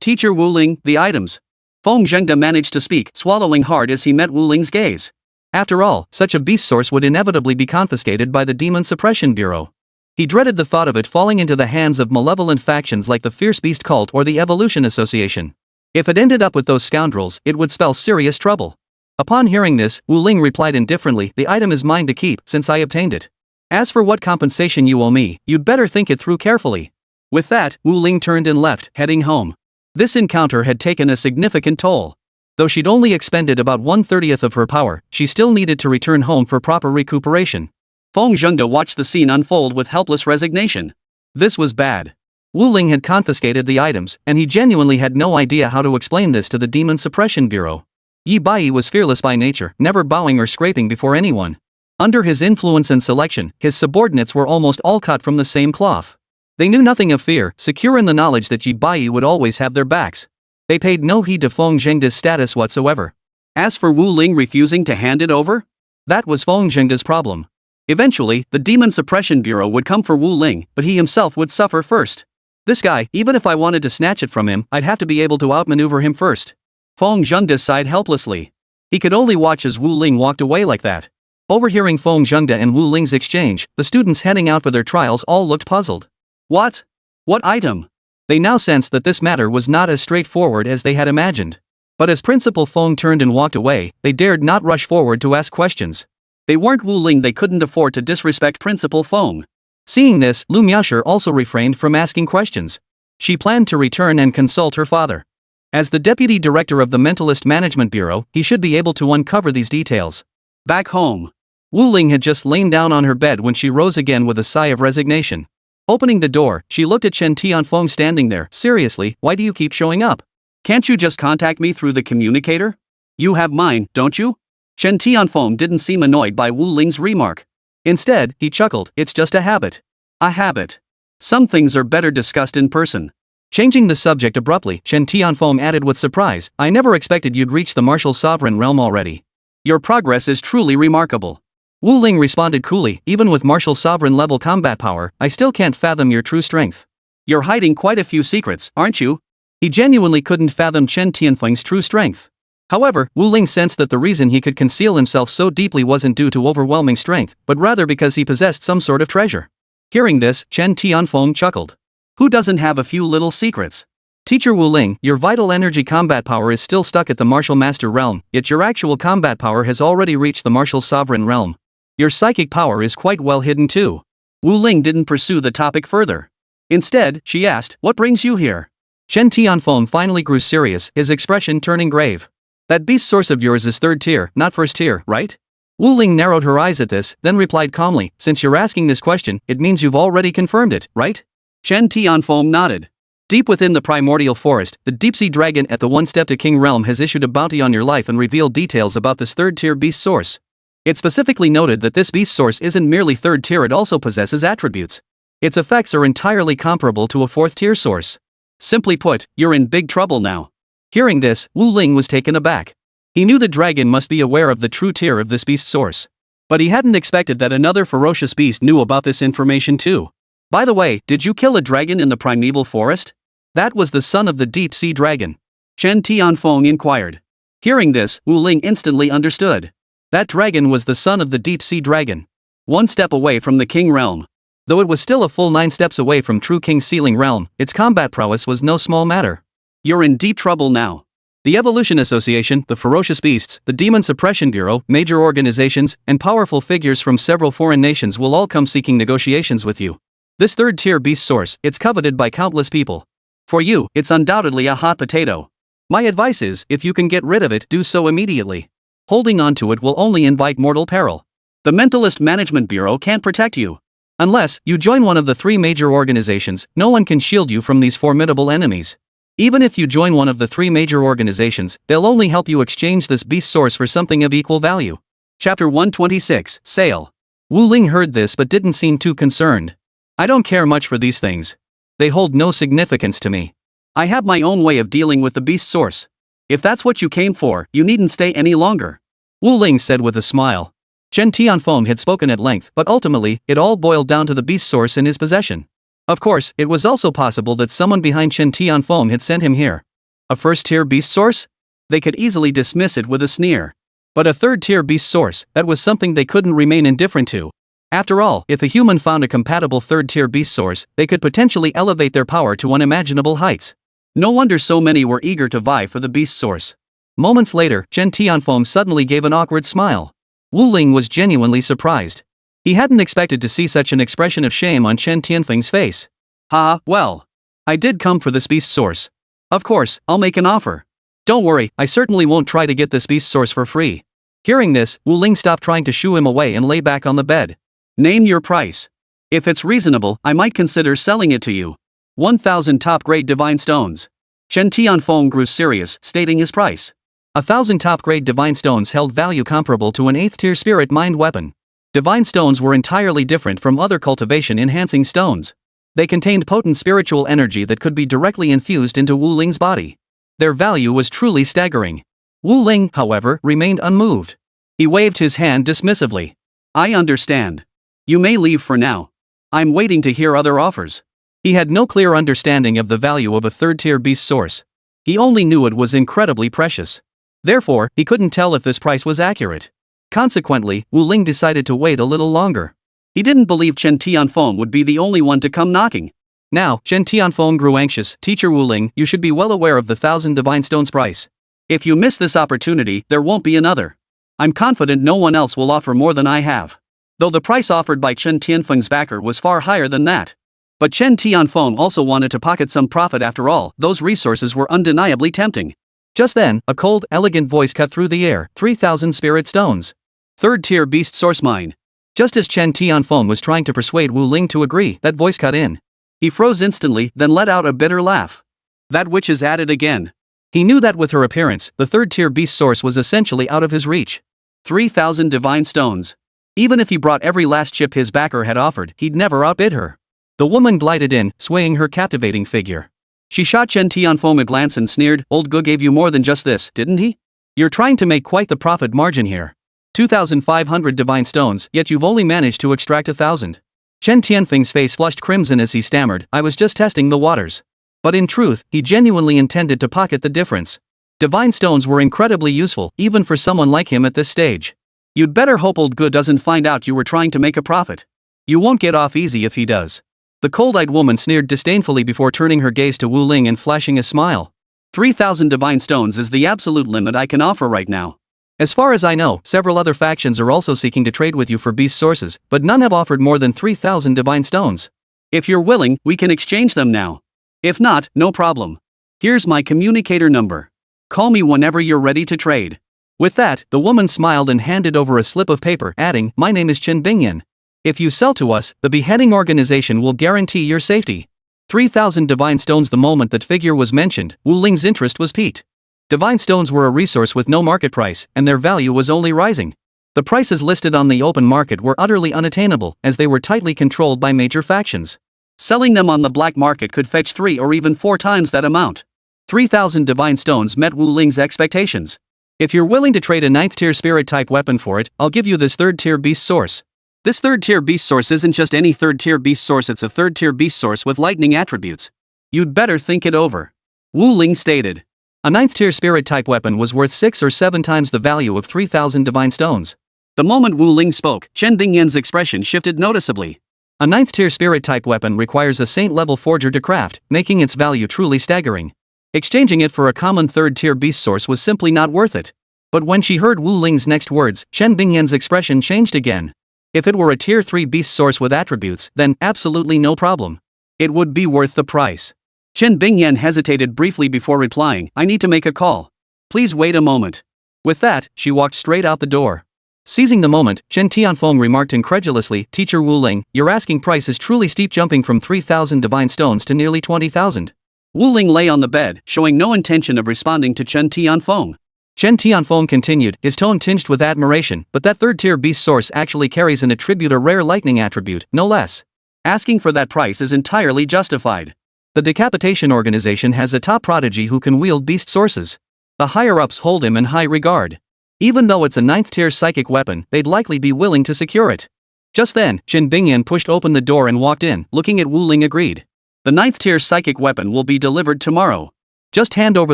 Teacher Wu Ling, the items. Feng Zhengde managed to speak, swallowing hard as he met Wu Ling's gaze. After all, such a beast source would inevitably be confiscated by the Demon Suppression Bureau. He dreaded the thought of it falling into the hands of malevolent factions like the Fierce Beast Cult or the Evolution Association. If it ended up with those scoundrels, it would spell serious trouble. Upon hearing this, Wu Ling replied indifferently, the item is mine to keep since I obtained it. As for what compensation you owe me, you'd better think it through carefully. With that, Wu Ling turned and left, heading home. This encounter had taken a significant toll. Though she'd only expended about 1/30th of her power, she still needed to return home for proper recuperation. Feng Zhengde watched the scene unfold with helpless resignation. This was bad. Wu Ling had confiscated the items, and he genuinely had no idea how to explain this to the Demon Suppression Bureau. Yi Bai was fearless by nature, never bowing or scraping before anyone. Under his influence and selection, his subordinates were almost all cut from the same cloth. They knew nothing of fear, secure in the knowledge that Yi Bai would always have their backs. They paid no heed to Feng Zhengde's status whatsoever. As for Wu Ling refusing to hand it over, that was Feng Zhengde's problem. Eventually, the Demon Suppression Bureau would come for Wu Ling, but he himself would suffer first. This guy, even if I wanted to snatch it from him, I'd have to be able to outmaneuver him first. Feng Zhengde sighed helplessly. He could only watch as Wu Ling walked away like that. Overhearing Feng Zhengde and Wu Ling's exchange, the students heading out for their trials all looked puzzled. What? What item? They now sensed that this matter was not as straightforward as they had imagined. But as Principal Feng turned and walked away, they dared not rush forward to ask questions. They weren't Wu Ling, they couldn't afford to disrespect Principal Feng. Seeing this, Lu Miaoshi also refrained from asking questions. She planned to return and consult her father. As the deputy director of the Mentalist Management Bureau, he should be able to uncover these details. Back home, Wu Ling had just lain down on her bed when she rose again with a sigh of resignation. Opening the door, she looked at Chen Tianfeng standing there. Seriously, why do you keep showing up? Can't you just contact me through the communicator? You have mine, don't you? Chen Tianfeng didn't seem annoyed by Wu Ling's remark. Instead, he chuckled, it's just a habit. A habit. Some things are better discussed in person. Changing the subject abruptly, Chen Tianfeng added with surprise, I never expected you'd reach the martial sovereign realm already. Your progress is truly remarkable. Wu Ling responded coolly, even with martial sovereign level combat power, I still can't fathom your true strength. You're hiding quite a few secrets, aren't you? He genuinely couldn't fathom Chen Tianfeng's true strength. However, Wu Ling sensed that the reason he could conceal himself so deeply wasn't due to overwhelming strength, but rather because he possessed some sort of treasure. Hearing this, Chen Tianfeng chuckled. Who doesn't have a few little secrets? Teacher Wu Ling, your vital energy combat power is still stuck at the martial master realm, yet your actual combat power has already reached the martial sovereign realm. Your psychic power is quite well hidden too. Wu Ling didn't pursue the topic further. Instead, she asked, what brings you here? Chen Tianfeng finally grew serious, his expression turning grave. That beast source of yours is third tier, not first tier, right? Wu Ling narrowed her eyes at this, then replied calmly, since you're asking this question, it means you've already confirmed it, right? Chen Tianfeng nodded. Deep within the primordial forest, the deep-sea dragon at the One Step to King realm has issued a bounty on your life and revealed details about this third-tier beast source. It specifically noted that this beast source isn't merely third tier, it also possesses attributes. Its effects are entirely comparable to a fourth-tier source. Simply put, you're in big trouble now. Hearing this, Wu Ling was taken aback. He knew the dragon must be aware of the true tier of this beast source. But he hadn't expected that another ferocious beast knew about this information too. By the way, did you kill a dragon in the primeval forest? That was the son of the deep-sea dragon. Chen Tianfeng inquired. Hearing this, Wu Ling instantly understood. That dragon was the son of the deep-sea dragon. One step away from the king realm. Though it was still a full 9 steps away from true king ceiling realm, its combat prowess was no small matter. You're in deep trouble now. The Evolution Association, the Ferocious Beasts, the Demon Suppression Bureau, major organizations, and powerful figures from several foreign nations will all come seeking negotiations with you. This third-tier beast source, it's coveted by countless people. For you, it's undoubtedly a hot potato. My advice is, if you can get rid of it, do so immediately. Holding on to it will only invite mortal peril. The Mentalist Management Bureau can't protect you. Unless you join one of the 3 major organizations, no one can shield you from these formidable enemies. Even if you join one of the 3 major organizations, they'll only help you exchange this beast source for something of equal value. Chapter 126, Sale. Wu Ling heard this but didn't seem too concerned. I don't care much for these things. They hold no significance to me. I have my own way of dealing with the beast source. If that's what you came for, you needn't stay any longer. Wu Ling said with a smile. Chen Tianfeng had spoken at length, but ultimately, it all boiled down to the beast source in his possession. Of course, it was also possible that someone behind Chen Tianfeng had sent him here. A first-tier beast source? They could easily dismiss it with a sneer. But a third-tier beast source, that was something they couldn't remain indifferent to. After all, if a human found a compatible third-tier beast source, they could potentially elevate their power to unimaginable heights. No wonder so many were eager to vie for the beast source. Moments later, Chen Tianfeng suddenly gave an awkward smile. Wu Ling was genuinely surprised. He hadn't expected to see such an expression of shame on Chen Tianfeng's face. Well. I did come for this beast source. Of course, I'll make an offer. Don't worry, I certainly won't try to get this beast source for free. Hearing this, Wu Ling stopped trying to shoo him away and lay back on the bed. Name your price. If it's reasonable, I might consider selling it to you. 1,000 top-grade divine stones. Chen Tianfeng grew serious, stating his price. 1,000 top-grade divine stones held value comparable to an 8th-tier spirit mind weapon. Divine stones were entirely different from other cultivation-enhancing stones. They contained potent spiritual energy that could be directly infused into Wu Ling's body. Their value was truly staggering. Wu Ling, however, remained unmoved. He waved his hand dismissively. I understand. You may leave for now. I'm waiting to hear other offers. He had no clear understanding of the value of a third-tier beast source. He only knew it was incredibly precious. Therefore, he couldn't tell if this price was accurate. Consequently, Wu Ling decided to wait a little longer. He didn't believe Chen Tianfeng would be the only one to come knocking. Now, Chen Tianfeng grew anxious. Teacher Wu Ling, you should be well aware of the 1,000 divine stones price. If you miss this opportunity, there won't be another. I'm confident no one else will offer more than I have. Though the price offered by Chen Tianfeng's backer was far higher than that. But Chen Tianfeng also wanted to pocket some profit after all, those resources were undeniably tempting. Just then, a cold, elegant voice cut through the air, 3,000 spirit stones. Third-tier beast source mine. Just as Chen Tianfeng was trying to persuade Wu Ling to agree, that voice cut in. He froze instantly, then let out a bitter laugh. That witch is at it again. He knew that with her appearance, the third-tier beast source was essentially out of his reach. 3,000 divine stones. Even if he brought every last chip his backer had offered, he'd never outbid her. The woman glided in, swaying her captivating figure. She shot Chen Tianfeng a glance and sneered, "Old Gu gave you more than just this, didn't he? You're trying to make quite the profit margin here. 2,500 divine stones, yet you've only managed to extract 1,000. Chen Tianfeng's face flushed crimson as he stammered, "I was just testing the waters." But in truth, he genuinely intended to pocket the difference. Divine stones were incredibly useful, even for someone like him at this stage. You'd better hope Old Gu doesn't find out you were trying to make a profit. You won't get off easy if he does. The cold-eyed woman sneered disdainfully before turning her gaze to Wu Ling and flashing a smile. 3,000 divine stones is the absolute limit I can offer right now. As far as I know, several other factions are also seeking to trade with you for beast sources, but none have offered more than 3,000 divine stones. If you're willing, we can exchange them now. If not, no problem. Here's my communicator number. Call me whenever you're ready to trade. With that, the woman smiled and handed over a slip of paper, adding, "My name is Chen Bingyan. If you sell to us, the beheading organization will guarantee your safety." 3,000 divine stones. The moment that figure was mentioned, Wu Ling's interest was piqued. Divine stones were a resource with no market price, and their value was only rising. The prices listed on the open market were utterly unattainable, as they were tightly controlled by major factions. Selling them on the black market could fetch 3 or even 4 times that amount. 3,000 divine stones met Wu Ling's expectations. If you're willing to trade a 9th-tier spirit-type weapon for it, I'll give you this 3rd-tier beast source. This 3rd-tier beast source isn't just any 3rd-tier beast source, it's a 3rd-tier beast source with lightning attributes. You'd better think it over. Wu Ling stated. A 9th-tier spirit-type weapon was worth 6 or 7 times the value of 3,000 divine stones. The moment Wu Ling spoke, Chen Bingyan's expression shifted noticeably. A 9th-tier spirit-type weapon requires a saint-level forger to craft, making its value truly staggering. Exchanging it for a common 3rd-tier beast source was simply not worth it. But when she heard Wu Ling's next words, Chen Bingyan's expression changed again. If it were a Tier 3 beast source with attributes, then absolutely no problem. It would be worth the price. Chen Bingyan hesitated briefly before replying, "I need to make a call. Please wait a moment." With that, she walked straight out the door. Seizing the moment, Chen Tianfeng remarked incredulously, "Teacher Wu Ling, your asking price is truly steep, jumping from 3,000 divine stones to nearly 20,000. Wu Ling lay on the bed, showing no intention of responding to Chen Tianfeng. Chen Tianfeng continued, his tone tinged with admiration, "But that 3rd-tier beast source actually carries an attribute, a rare lightning attribute, no less. Asking for that price is entirely justified. The decapitation organization has a top prodigy who can wield beast sources. The higher-ups hold him in high regard. Even though it's a 9th-tier psychic weapon, they'd likely be willing to secure it." Just then, Chen Bingyan pushed open the door and walked in, looking at Wu Ling agreed. "The 9th-tier psychic weapon will be delivered tomorrow. Just hand over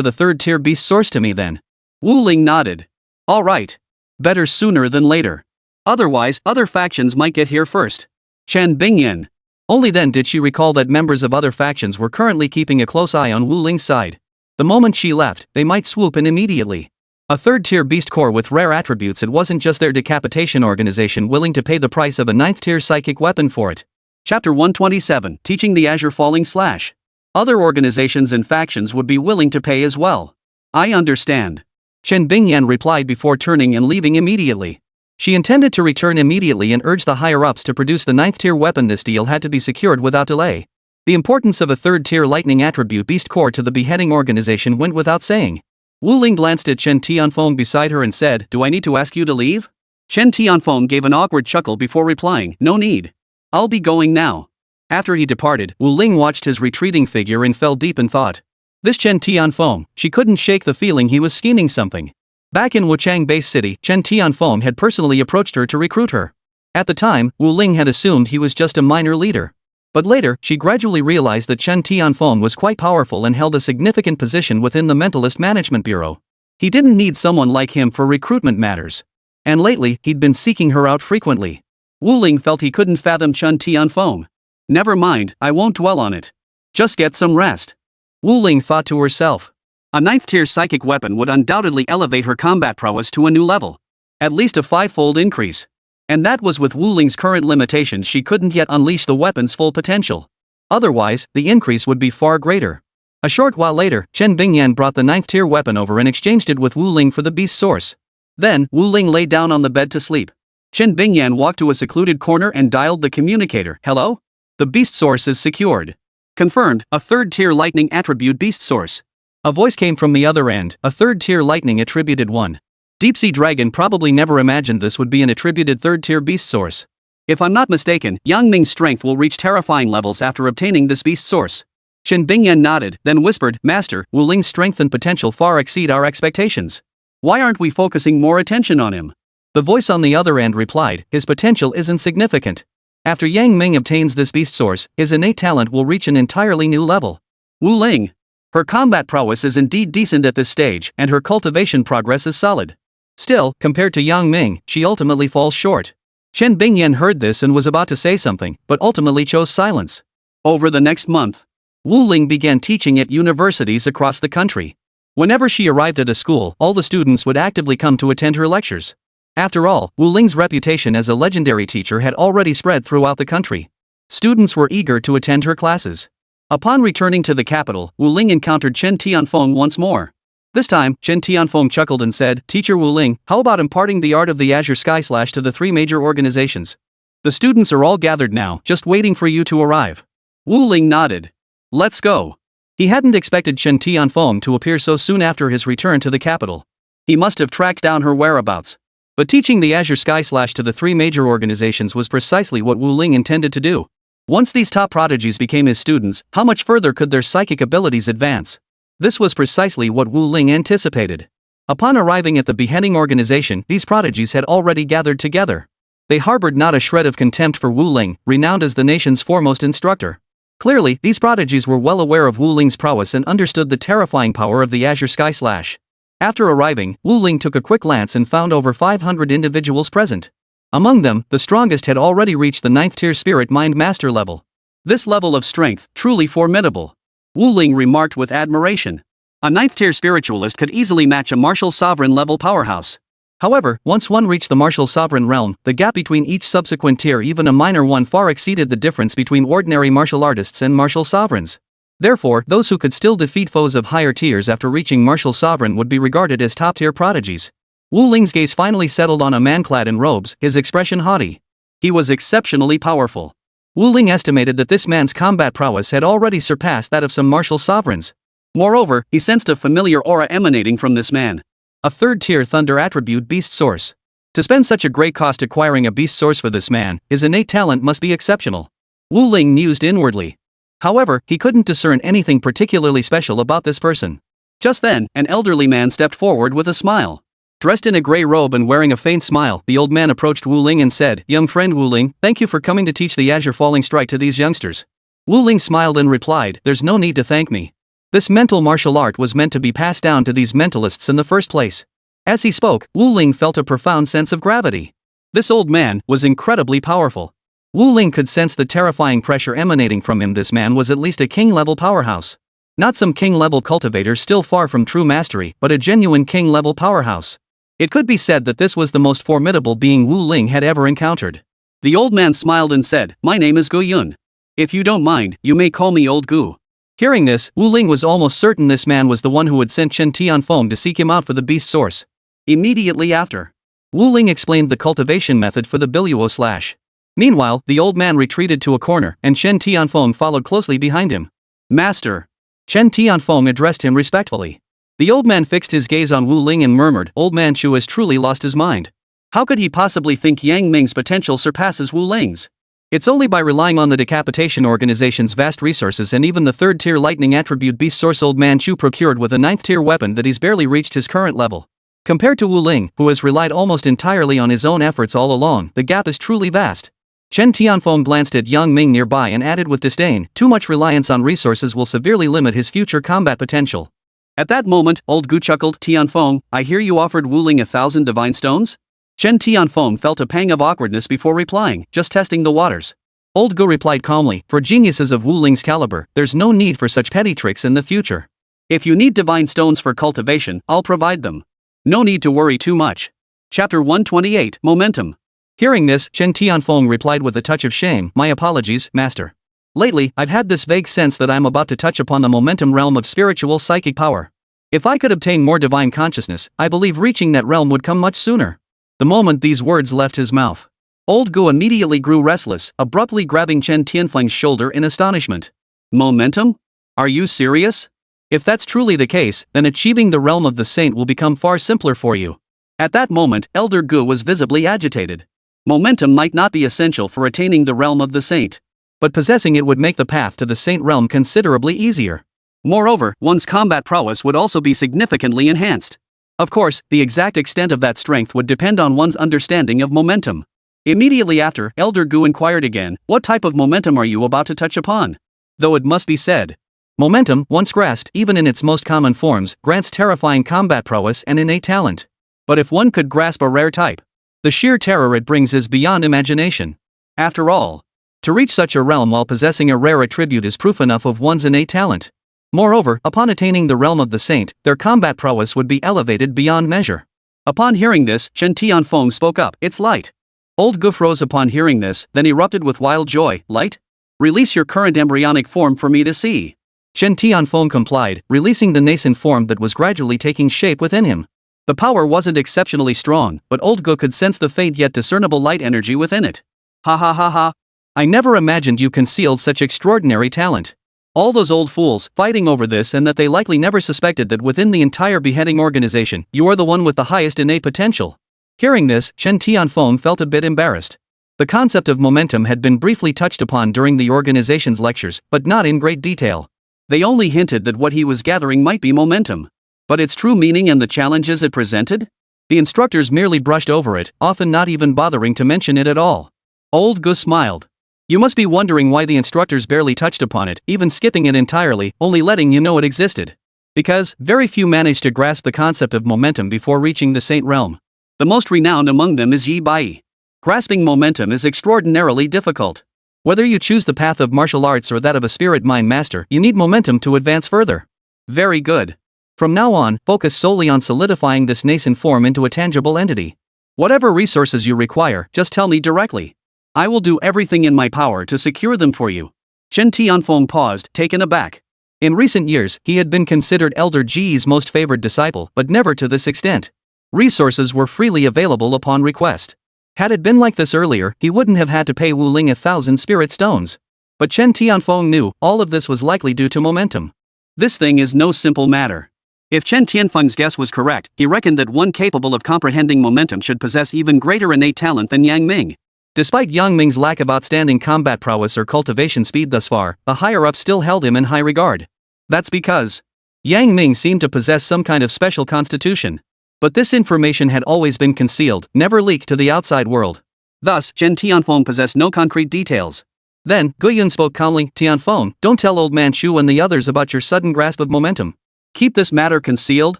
the 3rd-tier beast source to me then." Wu Ling nodded. "All right. Better sooner than later. Otherwise, other factions might get here first." Chen Bingyan. Only then did she recall that members of other factions were currently keeping a close eye on Wu Ling's side. The moment she left, they might swoop in immediately. A 3rd-tier beast core with rare attributes, it wasn't just their decapitation organization willing to pay the price of a 9th-tier psychic weapon for it. Chapter 127, Teaching the Azure Falling Slash. Other organizations and factions would be willing to pay as well. "I understand," Chen Bingyan replied before turning and leaving immediately. She intended to return immediately and urge the higher-ups to produce the 9th-tier weapon. This deal had to be secured without delay. The importance of a 3rd-tier lightning attribute beast core to the beheading organization went without saying. Wu Ling glanced at Chen Tianfeng beside her and said, "Do I need to ask you to leave?" Chen Tianfeng gave an awkward chuckle before replying, "No need. I'll be going now." After he departed, Wu Ling watched his retreating figure and fell deep in thought. This Chen Tianfeng, she couldn't shake the feeling he was scheming something. Back in Wuchang Base City, Chen Tianfeng had personally approached her to recruit her. At the time, Wu Ling had assumed he was just a minor leader. But later, she gradually realized that Chen Tianfeng was quite powerful and held a significant position within the Mentalist Management Bureau. He didn't need someone like him for recruitment matters. And lately, he'd been seeking her out frequently. Wu Ling felt he couldn't fathom Chen Tianfeng. Never mind, I won't dwell on it. Just get some rest. Wu Ling thought to herself. A 9th tier psychic weapon would undoubtedly elevate her combat prowess to a new level. At least a 5-fold increase. And that was with Wu Ling's current limitations. She couldn't yet unleash the weapon's full potential. Otherwise, the increase would be far greater. A short while later, Chen Bingyan brought the 9th tier weapon over and exchanged it with Wu Ling for the beast source. Then, Wu Ling lay down on the bed to sleep. Chen Bingyan walked to a secluded corner and dialed the communicator. Hello? The beast source is secured. Confirmed, a 3rd tier lightning attribute beast source. A voice came from the other end, a 3rd tier lightning attributed one. Deep Sea Dragon probably never imagined this would be an attributed 3rd tier beast source. If I'm not mistaken, Yang Ming's strength will reach terrifying levels after obtaining this beast source. Chen Bingyan nodded, then whispered, Master, Wu Ling's strength and potential far exceed our expectations. Why aren't we focusing more attention on him? The voice on the other end replied, his potential isn't significant. After Yang Ming obtains this beast source, his innate talent will reach an entirely new level. Wu Ling. Her combat prowess is indeed decent at this stage, and her cultivation progress is solid. Still, compared to Yang Ming, she ultimately falls short. Chen Bingyan heard this and was about to say something, but ultimately chose silence. Over the next month, Wu Ling began teaching at universities across the country. Whenever she arrived at a school, all the students would actively come to attend her lectures. After all, Wu Ling's reputation as a legendary teacher had already spread throughout the country. Students were eager to attend her classes. Upon returning to the capital, Wu Ling encountered Chen Tianfeng once more. This time, Chen Tianfeng chuckled and said, Teacher Wu Ling, how about imparting the art of the Azure Sky Slash to the 3 major organizations? The students are all gathered now, just waiting for you to arrive. Wu Ling nodded. Let's go. He hadn't expected Chen Tianfeng to appear so soon after his return to the capital. He must have tracked down her whereabouts. But teaching the Azure Sky Slash to the 3 major organizations was precisely what Wu Ling intended to do. Once these top prodigies became his students, how much further could their psychic abilities advance? This was precisely what Wu Ling anticipated. Upon arriving at the beheading organization, these prodigies had already gathered together. They harbored not a shred of contempt for Wu Ling, renowned as the nation's foremost instructor. Clearly, these prodigies were well aware of Wu Ling's prowess and understood the terrifying power of the Azure Sky Slash. After arriving, Wu Ling took a quick glance and found over 500 individuals present. Among them, the strongest had already reached the 9th tier Spirit Mind Master level. This level of strength, truly formidable. Wu Ling remarked with admiration. A 9th tier spiritualist could easily match a martial sovereign level powerhouse. However, once one reached the martial sovereign realm, the gap between each subsequent tier, even a minor one, far exceeded the difference between ordinary martial artists and martial sovereigns. Therefore, those who could still defeat foes of higher tiers after reaching martial sovereign would be regarded as top tier prodigies. Wu Ling's gaze finally settled on a man clad in robes, his expression haughty. He was exceptionally powerful. Wu Ling estimated that this man's combat prowess had already surpassed that of some martial sovereigns. Moreover, he sensed a familiar aura emanating from this man. A 3rd tier thunder attribute beast source. To spend such a great cost acquiring a beast source for this man, his innate talent must be exceptional. Wu Ling mused inwardly. However, he couldn't discern anything particularly special about this person. Just then, an elderly man stepped forward with a smile. Dressed in a gray robe and wearing a faint smile, the old man approached Wu Ling and said, Young friend Wu Ling, thank you for coming to teach the Azure Falling Strike to these youngsters. Wu Ling smiled and replied, There's no need to thank me. This mental martial art was meant to be passed down to these mentalists in the first place. As he spoke, Wu Ling felt a profound sense of gravity. This old man was incredibly powerful. Wu Ling could sense the terrifying pressure emanating from him. This man was at least a king-level powerhouse. Not some king-level cultivator still far from true mastery, but a genuine king-level powerhouse. It could be said that this was the most formidable being Wu Ling had ever encountered. The old man smiled and said, My name is Gu Yun. If you don't mind, you may call me Old Gu. Hearing this, Wu Ling was almost certain this man was the one who had sent Chen Tianfeng to seek him out for the beast source. Immediately after, Wu Ling explained the cultivation method for the Biluo slash. Meanwhile, the old man retreated to a corner, and Chen Tianfeng followed closely behind him. Master. Chen Tianfeng addressed him respectfully. The old man fixed his gaze on Wu Ling and murmured, Old man Chu has truly lost his mind. How could he possibly think Yang Ming's potential surpasses Wu Ling's? It's only by relying on the decapitation organization's vast resources and even the 3rd tier lightning attribute beast source old man Chu procured with a 9th tier weapon that he's barely reached his current level. Compared to Wu Ling, who has relied almost entirely on his own efforts all along, the gap is truly vast. Chen Tianfeng glanced at Yang Ming nearby and added with disdain, too much reliance on resources will severely limit his future combat potential. At that moment, old Gu chuckled, Tianfeng, I hear you offered Wu Ling 1,000 divine stones? Chen Tianfeng felt a pang of awkwardness before replying, just testing the waters. Old Gu replied calmly, for geniuses of Wu Ling's caliber, there's no need for such petty tricks in the future. If you need divine stones for cultivation, I'll provide them. No need to worry too much. Chapter 128, Momentum. Hearing this, Chen Tianfeng replied with a touch of shame, my apologies, master. Lately, I've had this vague sense that I'm about to touch upon the momentum realm of spiritual psychic power. If I could obtain more divine consciousness, I believe reaching that realm would come much sooner. The moment these words left his mouth, Old Gu immediately grew restless, abruptly grabbing Chen Tianfeng's shoulder in astonishment. Momentum? Are you serious? If that's truly the case, then achieving the realm of the saint will become far simpler for you. At that moment, Elder Gu was visibly agitated. Momentum might not be essential for attaining the realm of the saint, but possessing it would make the path to the saint realm considerably easier. Moreover, one's combat prowess would also be significantly enhanced. Of course, the exact extent of that strength would depend on one's understanding of momentum. Immediately after, Elder Gu inquired again, what type of momentum are you about to touch upon? Though it must be said, momentum, once grasped, even in its most common forms, grants terrifying combat prowess and innate talent. But if one could grasp a rare type, the sheer terror it brings is beyond imagination. After all, to reach such a realm while possessing a rare attribute is proof enough of one's innate talent. Moreover, upon attaining the realm of the saint, their combat prowess would be elevated beyond measure. Upon hearing this, Chen Tianfeng spoke up, it's light. Old Gu froze upon hearing this, then erupted with wild joy, light? Release your current embryonic form for me to see. Chen Tianfeng complied, releasing the nascent form that was gradually taking shape within him. The power wasn't exceptionally strong, but Old Gu could sense the faint yet discernible light energy within it. Ha ha ha ha. I never imagined you concealed such extraordinary talent. All those old fools, fighting over this, and that they likely never suspected that within the entire beheading organization, you are the one with the highest innate potential. Hearing this, Chen Tianfeng felt a bit embarrassed. The concept of momentum had been briefly touched upon during the organization's lectures, but not in great detail. They only hinted that what he was gathering might be momentum. But its true meaning and the challenges it presented? The instructors merely brushed over it, often not even bothering to mention it at all. Old Gu smiled. You must be wondering why the instructors barely touched upon it, even skipping it entirely, only letting you know it existed. Because, very few managed to grasp the concept of momentum before reaching the saint realm. The most renowned among them is Yi Bai. Grasping momentum is extraordinarily difficult. Whether you choose the path of martial arts or that of a spirit mind master, you need momentum to advance further. Very good. From now on, focus solely on solidifying this nascent form into a tangible entity. Whatever resources you require, just tell me directly. I will do everything in my power to secure them for you. Chen Tianfeng paused, taken aback. In recent years, he had been considered Elder Ji's most favored disciple, but never to this extent. Resources were freely available upon request. Had it been like this earlier, he wouldn't have had to pay Wu Ling 1,000 spirit stones. But Chen Tianfeng knew, all of this was likely due to momentum. This thing is no simple matter. If Chen Tianfeng's guess was correct, he reckoned that one capable of comprehending momentum should possess even greater innate talent than Yang Ming. Despite Yang Ming's lack of outstanding combat prowess or cultivation speed thus far, the higher-ups still held him in high regard. That's because Yang Ming seemed to possess some kind of special constitution. But this information had always been concealed, never leaked to the outside world. Thus, Chen Tianfeng possessed no concrete details. Then, Guyun spoke calmly, Tianfeng, don't tell old man Chu and the others about your sudden grasp of momentum. Keep this matter concealed,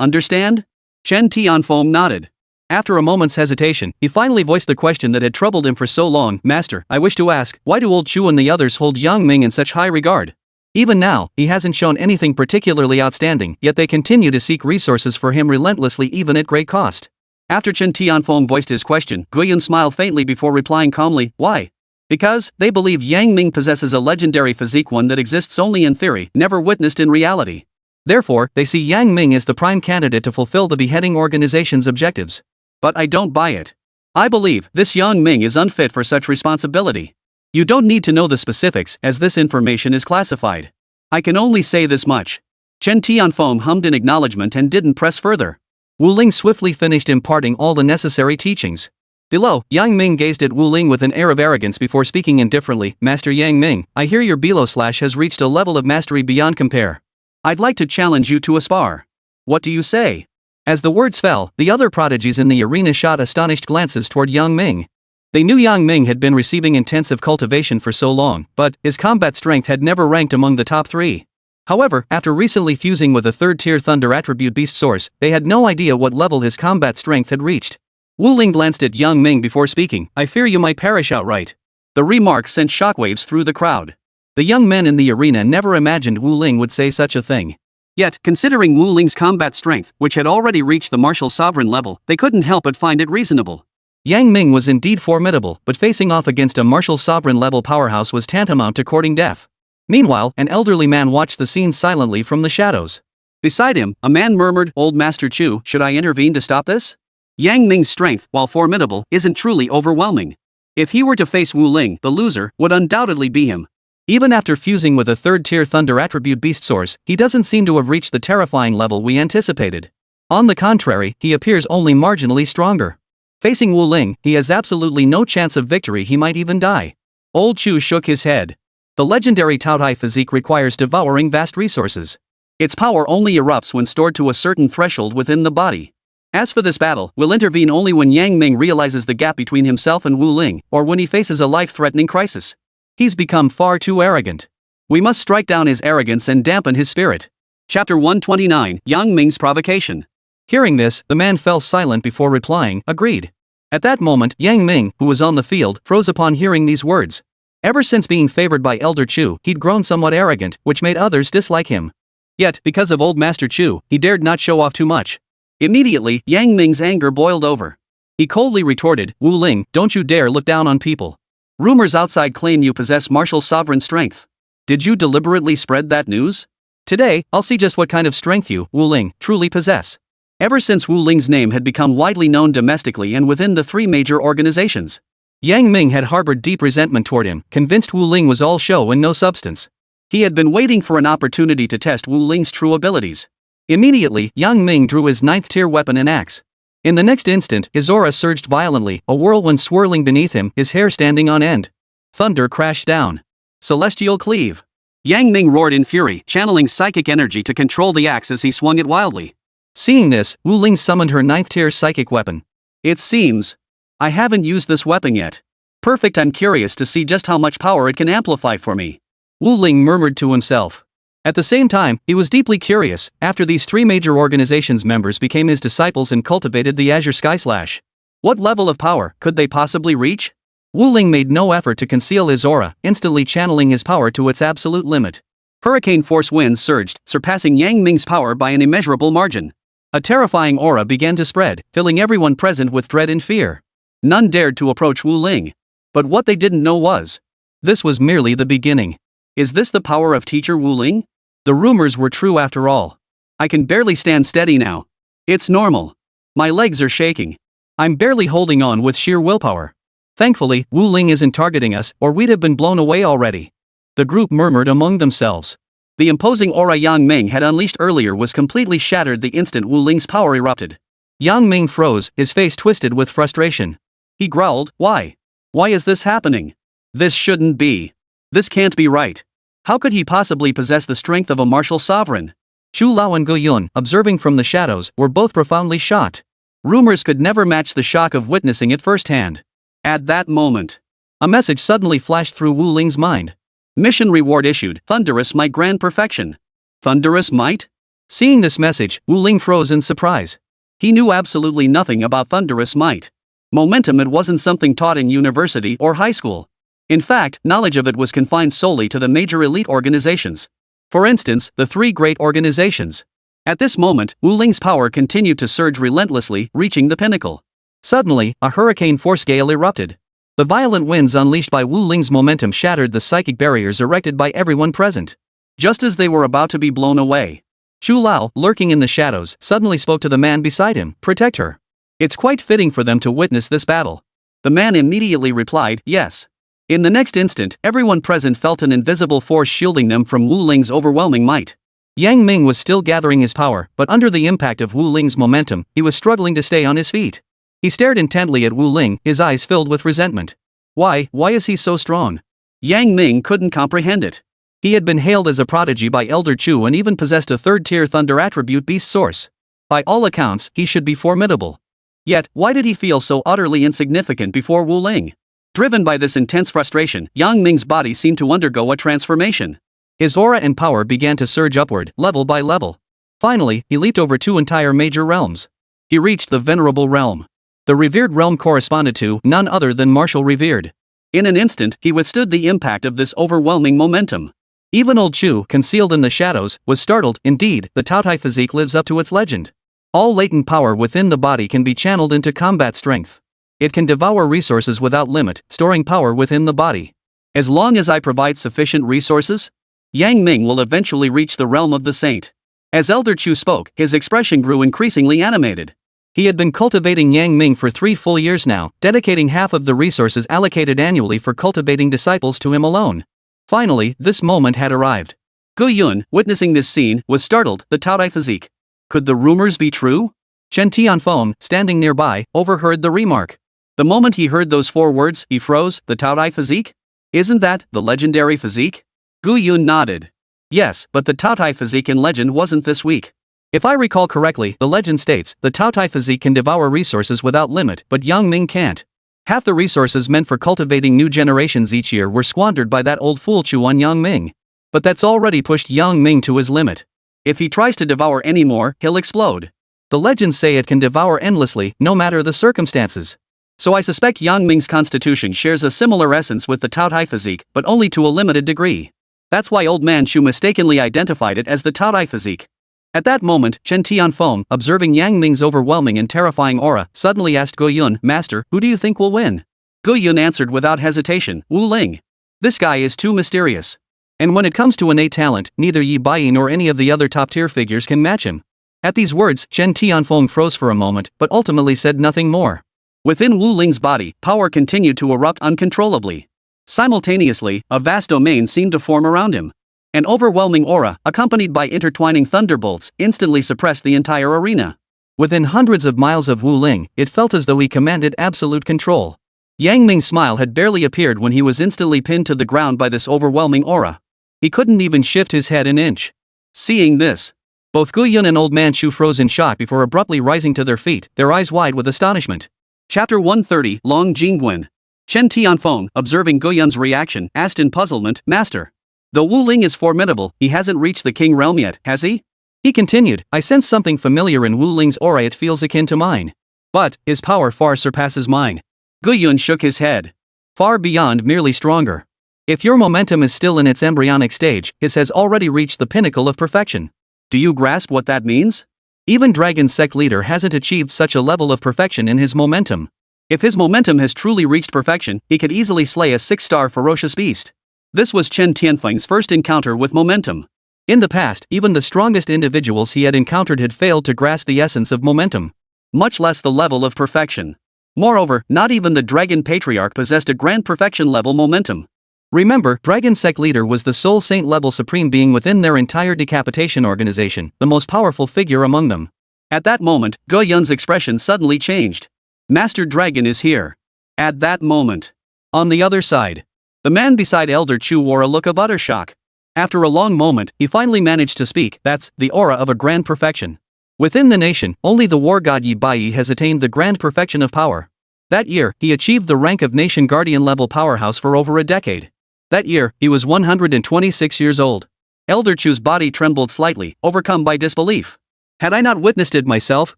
understand? Chen Tianfeng nodded. After a moment's hesitation, he finally voiced the question that had troubled him for so long, Master, I wish to ask, why do old Chu and the others hold Yang Ming in such high regard? Even now, he hasn't shown anything particularly outstanding, yet they continue to seek resources for him relentlessly even at great cost. After Chen Tianfeng voiced his question, Guyun smiled faintly before replying calmly, why? Because, they believe Yang Ming possesses a legendary physique, one that exists only in theory, never witnessed in reality. Therefore, they see Yang Ming as the prime candidate to fulfill the beheading organization's objectives. But I don't buy it. I believe this Yang Ming is unfit for such responsibility. You don't need to know the specifics, as this information is classified. I can only say this much. Chen Tianfeng hummed in acknowledgement and didn't press further. Wu Ling swiftly finished imparting all the necessary teachings. Below, Yang Ming gazed at Wu Ling with an air of arrogance before speaking indifferently, Master Yang Ming, I hear your below slash has reached a level of mastery beyond compare. I'd like to challenge you to a spar. What do you say? As the words fell, the other prodigies in the arena shot astonished glances toward Yang Ming. They knew Yang Ming had been receiving intensive cultivation for so long, but his combat strength had never ranked among the top 3. However, after recently fusing with a third-tier thunder attribute beast source, they had no idea what level his combat strength had reached. Wu Ling glanced at Yang Ming before speaking. I fear you might perish outright. The remark sent shockwaves through the crowd. The young men in the arena never imagined Wu Ling would say such a thing. Yet, considering Wu Ling's combat strength, which had already reached the martial sovereign level, they couldn't help but find it reasonable. Yang Ming was indeed formidable, but facing off against a martial sovereign level powerhouse was tantamount to courting death. Meanwhile, an elderly man watched the scene silently from the shadows. Beside him, a man murmured, Old Master Chu, should I intervene to stop this? Yang Ming's strength, while formidable, isn't truly overwhelming. If he were to face Wu Ling, the loser would undoubtedly be him. Even after fusing with a third-tier thunder attribute beast source, he doesn't seem to have reached the terrifying level we anticipated. On the contrary, he appears only marginally stronger. Facing Wu Ling, he has absolutely no chance of victory, he might even die. Old Chu shook his head. The legendary Taotai physique requires devouring vast resources. Its power only erupts when stored to a certain threshold within the body. As for this battle, we'll intervene only when Yang Ming realizes the gap between himself and Wu Ling, or when he faces a life-threatening crisis. He's become far too arrogant. We must strike down his arrogance and dampen his spirit. Chapter 129, Yang Ming's Provocation. Hearing this, the man fell silent before replying, agreed. At that moment, Yang Ming, who was on the field, froze upon hearing these words. Ever since being favored by Elder Chu, he'd grown somewhat arrogant, which made others dislike him. Yet, because of Old Master Chu, he dared not show off too much. Immediately, Yang Ming's anger boiled over. He coldly retorted, Wu Ling, don't you dare look down on people. Rumors outside claim you possess martial sovereign strength. Did you deliberately spread that news? Today, I'll see just what kind of strength you, Wu Ling, truly possess. Ever since Wu Ling's name had become widely known domestically and within the three major organizations, Yang Ming had harbored deep resentment toward him, convinced Wu Ling was all show and no substance. He had been waiting for an opportunity to test Wu Ling's true abilities. Immediately, Yang Ming drew his 9th-tier weapon and axe. In the next instant, his aura surged violently, a whirlwind swirling beneath him, his hair standing on end. Thunder crashed down. Celestial Cleave. Yang Ming roared in fury, channeling psychic energy to control the axe as he swung it wildly. Seeing this, Wu Ling summoned her 9th-tier psychic weapon. It seems I haven't used this weapon yet. Perfect, I'm curious to see just how much power it can amplify for me. Wu Ling murmured to himself. At the same time, he was deeply curious, after these three major organizations' members became his disciples and cultivated the Azure Sky Slash. What level of power could they possibly reach? Wu Ling made no effort to conceal his aura, instantly channeling his power to its absolute limit. Hurricane force winds surged, surpassing Yang Ming's power by an immeasurable margin. A terrifying aura began to spread, filling everyone present with dread and fear. None dared to approach Wu Ling. But what they didn't know was, this was merely the beginning. Is this the power of Teacher Wu Ling? The rumors were true after all. I can barely stand steady now. It's normal. My legs are shaking. I'm barely holding on with sheer willpower. Thankfully, Wu Ling isn't targeting us, or we'd have been blown away already. The group murmured among themselves. The imposing aura Yang Ming had unleashed earlier was completely shattered the instant Wu Ling's power erupted. Yang Ming froze, his face twisted with frustration. He growled, Why? Why is this happening? This shouldn't be. This can't be right. How could he possibly possess the strength of a martial sovereign? Chu Lao and Gu Yun, observing from the shadows, were both profoundly shocked. Rumors could never match the shock of witnessing it firsthand. At that moment, a message suddenly flashed through Wu Ling's mind. Mission reward issued, Thunderous Might Grand Perfection. Thunderous Might? Seeing this message, Wu Ling froze in surprise. He knew absolutely nothing about Thunderous Might. Momentum, it wasn't something taught in university or high school. In fact, knowledge of it was confined solely to the major elite organizations. For instance, the three great organizations. At this moment, Wu Ling's power continued to surge relentlessly, reaching the pinnacle. Suddenly, a hurricane force gale erupted. The violent winds unleashed by Wu Ling's momentum shattered the psychic barriers erected by everyone present. Just as they were about to be blown away, Chu Lao, lurking in the shadows, suddenly spoke to the man beside him, Protect her. It's quite fitting for them to witness this battle. The man immediately replied, Yes. In the next instant, everyone present felt an invisible force shielding them from Wu Ling's overwhelming might. Yang Ming was still gathering his power, but under the impact of Wu Ling's momentum, he was struggling to stay on his feet. He stared intently at Wu Ling, his eyes filled with resentment. Why is he so strong? Yang Ming couldn't comprehend it. He had been hailed as a prodigy by Elder Chu and even possessed a third-tier thunder attribute beast source. By all accounts, he should be formidable. Yet, why did he feel so utterly insignificant before Wu Ling? Driven by this intense frustration, Yang Ming's body seemed to undergo a transformation. His aura and power began to surge upward, level by level. Finally, he leaped over two entire major realms. He reached the Venerable Realm. The revered realm corresponded to none other than Marshal Revered. In an instant, he withstood the impact of this overwhelming momentum. Even old Chu, concealed in the shadows, was startled. Indeed, the Taotai physique lives up to its legend. All latent power within the body can be channeled into combat strength. It can devour resources without limit, storing power within the body. As long as I provide sufficient resources, Yang Ming will eventually reach the realm of the saint. As Elder Chu spoke, his expression grew increasingly animated. He had been cultivating Yang Ming for 3 full years now, dedicating half of the resources allocated annually for cultivating disciples to him alone. Finally, this moment had arrived. Gu Yun, witnessing this scene, was startled. The Taotai physique. Could the rumors be true? Chen Tianfeng, standing nearby, overheard the remark. The moment he heard those 4 words, he froze. The Taotai physique? Isn't that the legendary physique? Gu Yun nodded. Yes, but the Taotai physique in legend wasn't this weak. If I recall correctly, the legend states, the Taotai physique can devour resources without limit, but Yang Ming can't. Half the resources meant for cultivating new generations each year were squandered by that old fool Chu on Yang Ming. But that's already pushed Yang Ming to his limit. If he tries to devour any more, he'll explode. The legends say it can devour endlessly, no matter the circumstances. So I suspect Yang Ming's constitution shares a similar essence with the Taotai physique, but only to a limited degree. That's why old man Chu mistakenly identified it as the Taotai physique. At that moment, Chen Tianfeng, observing Yang Ming's overwhelming and terrifying aura, suddenly asked Gu Yun, Master, who do you think will win? Gu Yun answered without hesitation, Wu Ling. This guy is too mysterious. And when it comes to innate talent, neither Yi Bai nor any of the other top-tier figures can match him. At these words, Chen Tianfeng froze for a moment, but ultimately said nothing more. Within Wu Ling's body, power continued to erupt uncontrollably. Simultaneously, a vast domain seemed to form around him. An overwhelming aura, accompanied by intertwining thunderbolts, instantly suppressed the entire arena. Within hundreds of miles of Wu Ling, it felt as though he commanded absolute control. Yang Ming's smile had barely appeared when he was instantly pinned to the ground by this overwhelming aura. He couldn't even shift his head an inch. Seeing this, both Gu Yun and Old Man Chu froze in shock before abruptly rising to their feet, their eyes wide with astonishment. Chapter 130, Long Jingwen. Chen Tianfeng, observing Gu Yun's reaction, asked in puzzlement, Master. Though Wu Ling is formidable, he hasn't reached the king realm yet, has he? He continued, I sense something familiar in Wu Ling's aura, it feels akin to mine. But, his power far surpasses mine. Gu Yun shook his head. Far beyond merely stronger. If your momentum is still in its embryonic stage, his has already reached the pinnacle of perfection. Do you grasp what that means? Even Dragon Sect leader hasn't achieved such a level of perfection in his momentum. If his momentum has truly reached perfection, he could easily slay a 6-star ferocious beast. This was Chen Tianfeng's first encounter with momentum. In the past, even the strongest individuals he had encountered had failed to grasp the essence of momentum, much less the level of perfection. Moreover, not even the Dragon Patriarch possessed a grand perfection level momentum. Remember, Dragon Sect leader was the sole saint level supreme being within their entire decapitation organization, the most powerful figure among them. At that moment, Gu Yun's expression suddenly changed. Master Dragon is here. At that moment, on the other side, the man beside Elder Chu wore a look of utter shock. After a long moment, he finally managed to speak. That's the aura of a grand perfection. Within the nation, only the war god Yi Bai has attained the grand perfection of power. That year, he achieved the rank of nation guardian level powerhouse for over a decade. That year, he was 126 years old. Elder Chu's body trembled slightly, overcome by disbelief. Had I not witnessed it myself,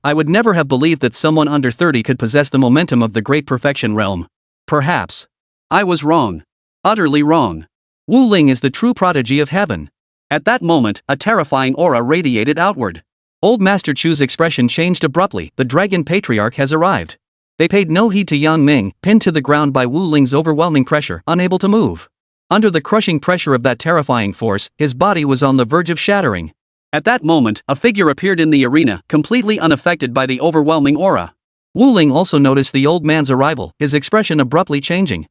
I would never have believed that someone under 30 could possess the momentum of the great perfection realm. Perhaps I was wrong. Utterly wrong. Wu Ling is the true prodigy of heaven. At that moment, a terrifying aura radiated outward. Old Master Chu's expression changed abruptly. The Dragon Patriarch has arrived. They paid no heed to Yang Ming, pinned to the ground by Wu Ling's overwhelming pressure, unable to move. Under the crushing pressure of that terrifying force, his body was on the verge of shattering. At that moment, a figure appeared in the arena, completely unaffected by the overwhelming aura. Wu Ling also noticed the old man's arrival, his expression abruptly changing.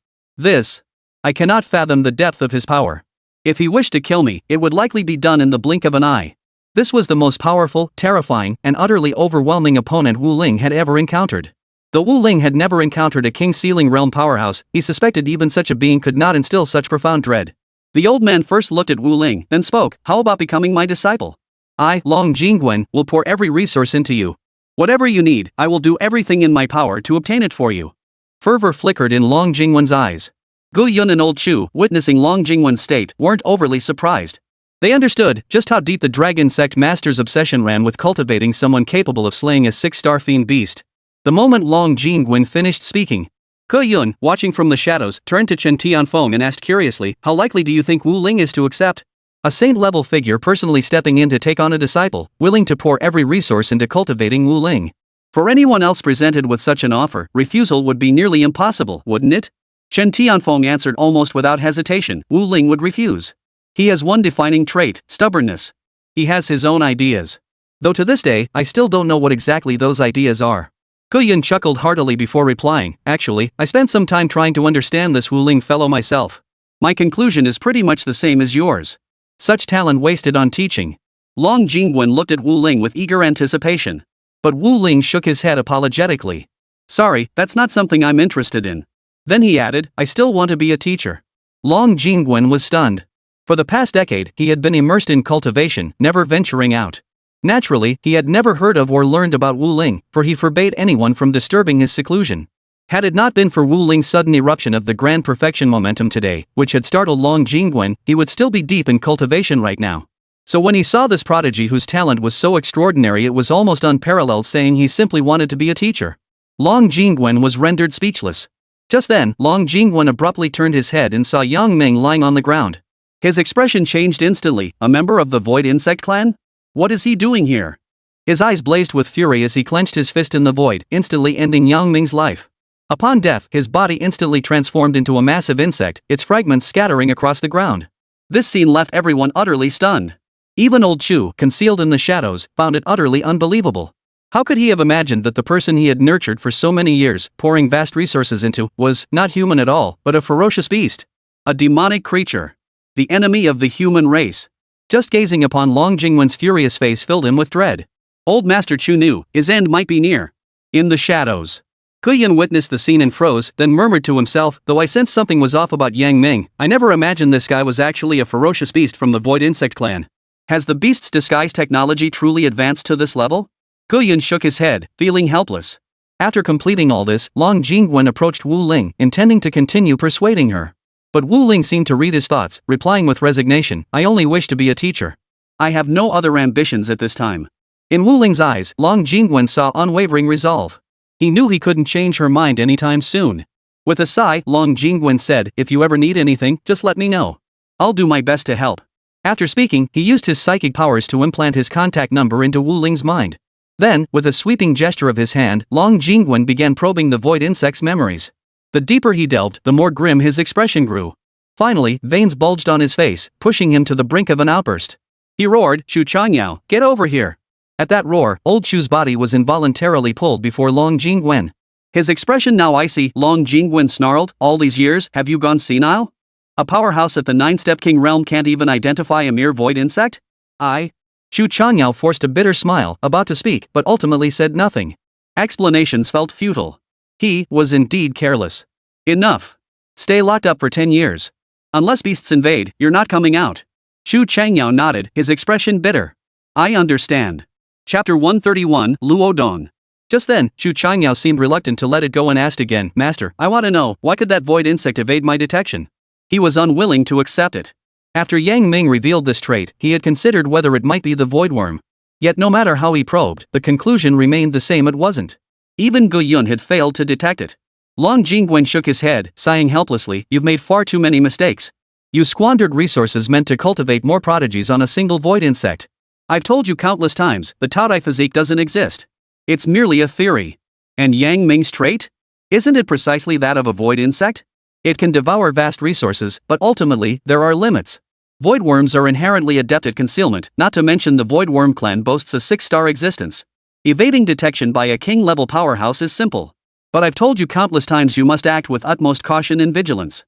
I cannot fathom the depth of his power. If he wished to kill me, it would likely be done in the blink of an eye. This was the most powerful, terrifying, and utterly overwhelming opponent Wu Ling had ever encountered. Though Wu Ling had never encountered a king-sealing realm powerhouse, he suspected even such a being could not instill such profound dread. The old man first looked at Wu Ling, then spoke, How about becoming my disciple? I, Long Jingwen, will pour every resource into you. Whatever you need, I will do everything in my power to obtain it for you. Fervor flickered in Long Jingwen's eyes. Gu Yun and Old Chu, witnessing Long Jingwen's state, weren't overly surprised. They understood just how deep the Dragon Sect master's obsession ran with cultivating someone capable of slaying a 6-star fiend beast. The moment Long Jingwen finished speaking, Ke Yun, watching from the shadows, turned to Chen Tianfeng and asked curiously, how likely do you think Wu Ling is to accept? A saint-level figure personally stepping in to take on a disciple, willing to pour every resource into cultivating Wu Ling. For anyone else presented with such an offer, refusal would be nearly impossible, wouldn't it? Chen Tianfeng answered almost without hesitation, Wu Ling would refuse. He has one defining trait, stubbornness. He has his own ideas. Though to this day, I still don't know what exactly those ideas are. Ke Yun chuckled heartily before replying, actually, I spent some time trying to understand this Wu Ling fellow myself. My conclusion is pretty much the same as yours. Such talent wasted on teaching. Long Jingwen looked at Wu Ling with eager anticipation. But Wu Ling shook his head apologetically. Sorry, that's not something I'm interested in. Then he added, I still want to be a teacher. Long Jingwen was stunned. For the past decade, he had been immersed in cultivation, never venturing out. Naturally, he had never heard of or learned about Wu Ling, for he forbade anyone from disturbing his seclusion. Had it not been for Wu Ling's sudden eruption of the grand perfection momentum today, which had startled Long Jingwen, he would still be deep in cultivation right now. So when he saw this prodigy whose talent was so extraordinary it was almost unparalleled, saying he simply wanted to be a teacher, Long Jingwen was rendered speechless. Just then, Long Jingwen abruptly turned his head and saw Yang Ming lying on the ground. His expression changed instantly. A member of the Void Insect clan? What is he doing here? His eyes blazed with fury as he clenched his fist in the void, instantly ending Yang Ming's life. Upon death, his body instantly transformed into a massive insect, its fragments scattering across the ground. This scene left everyone utterly stunned. Even old Chu, concealed in the shadows, found it utterly unbelievable. How could he have imagined that the person he had nurtured for so many years, pouring vast resources into, was not human at all, but a ferocious beast? A demonic creature. The enemy of the human race. Just gazing upon Long Jingwen's furious face filled him with dread. Old Master Chu knew his end might be near. In the shadows, Ke Yun witnessed the scene and froze, then murmured to himself, though I sensed something was off about Yang Ming, I never imagined this guy was actually a ferocious beast from the Void Insect clan. Has the beast's disguise technology truly advanced to this level? Ke Yun shook his head, feeling helpless. After completing all this, Long Jingwen approached Wu Ling, intending to continue persuading her. But Wu Ling seemed to read his thoughts, replying with resignation, I only wish to be a teacher. I have no other ambitions at this time. In Wu Ling's eyes, Long Jingwen saw unwavering resolve. He knew he couldn't change her mind anytime soon. With a sigh, Long Jingwen said, if you ever need anything, just let me know. I'll do my best to help. After speaking, he used his psychic powers to implant his contact number into Wu Ling's mind. Then, with a sweeping gesture of his hand, Long Jingwen began probing the Void Insect's memories. The deeper he delved, the more grim his expression grew. Finally, veins bulged on his face, pushing him to the brink of an outburst. He roared, Shu Changyao, get over here. At that roar, old Chu's body was involuntarily pulled before Long Jingwen. His expression now icy. Long Jingwen snarled, all these years, have you gone senile? A powerhouse at the Nine-Step King realm can't even identify a mere void insect? Shu Changyao forced a bitter smile, about to speak, but ultimately said nothing. Explanations felt futile. He was indeed careless. Enough. Stay locked up for 10 years. Unless beasts invade, you're not coming out. Shu Changyao nodded, his expression bitter. I understand. Chapter 131, Luo Dong. Just then, Shu Changyao seemed reluctant to let it go and asked again, Master, I want to know, why could that void insect evade my detection? He was unwilling to accept it. After Yang Ming revealed this trait, he had considered whether it might be the void worm. Yet no matter how he probed, the conclusion remained the same, it wasn't. Even Ge Yun had failed to detect it. Long Jingwen shook his head, sighing helplessly, you've made far too many mistakes. You squandered resources meant to cultivate more prodigies on a single void insect. I've told you countless times, the Taodai physique doesn't exist. It's merely a theory. And Yang Ming's trait? Isn't it precisely that of a void insect? It can devour vast resources, but ultimately, there are limits. Voidworms are inherently adept at concealment, not to mention the Voidworm clan boasts a 6-star existence. Evading detection by a king-level powerhouse is simple. But I've told you countless times you must act with utmost caution and vigilance.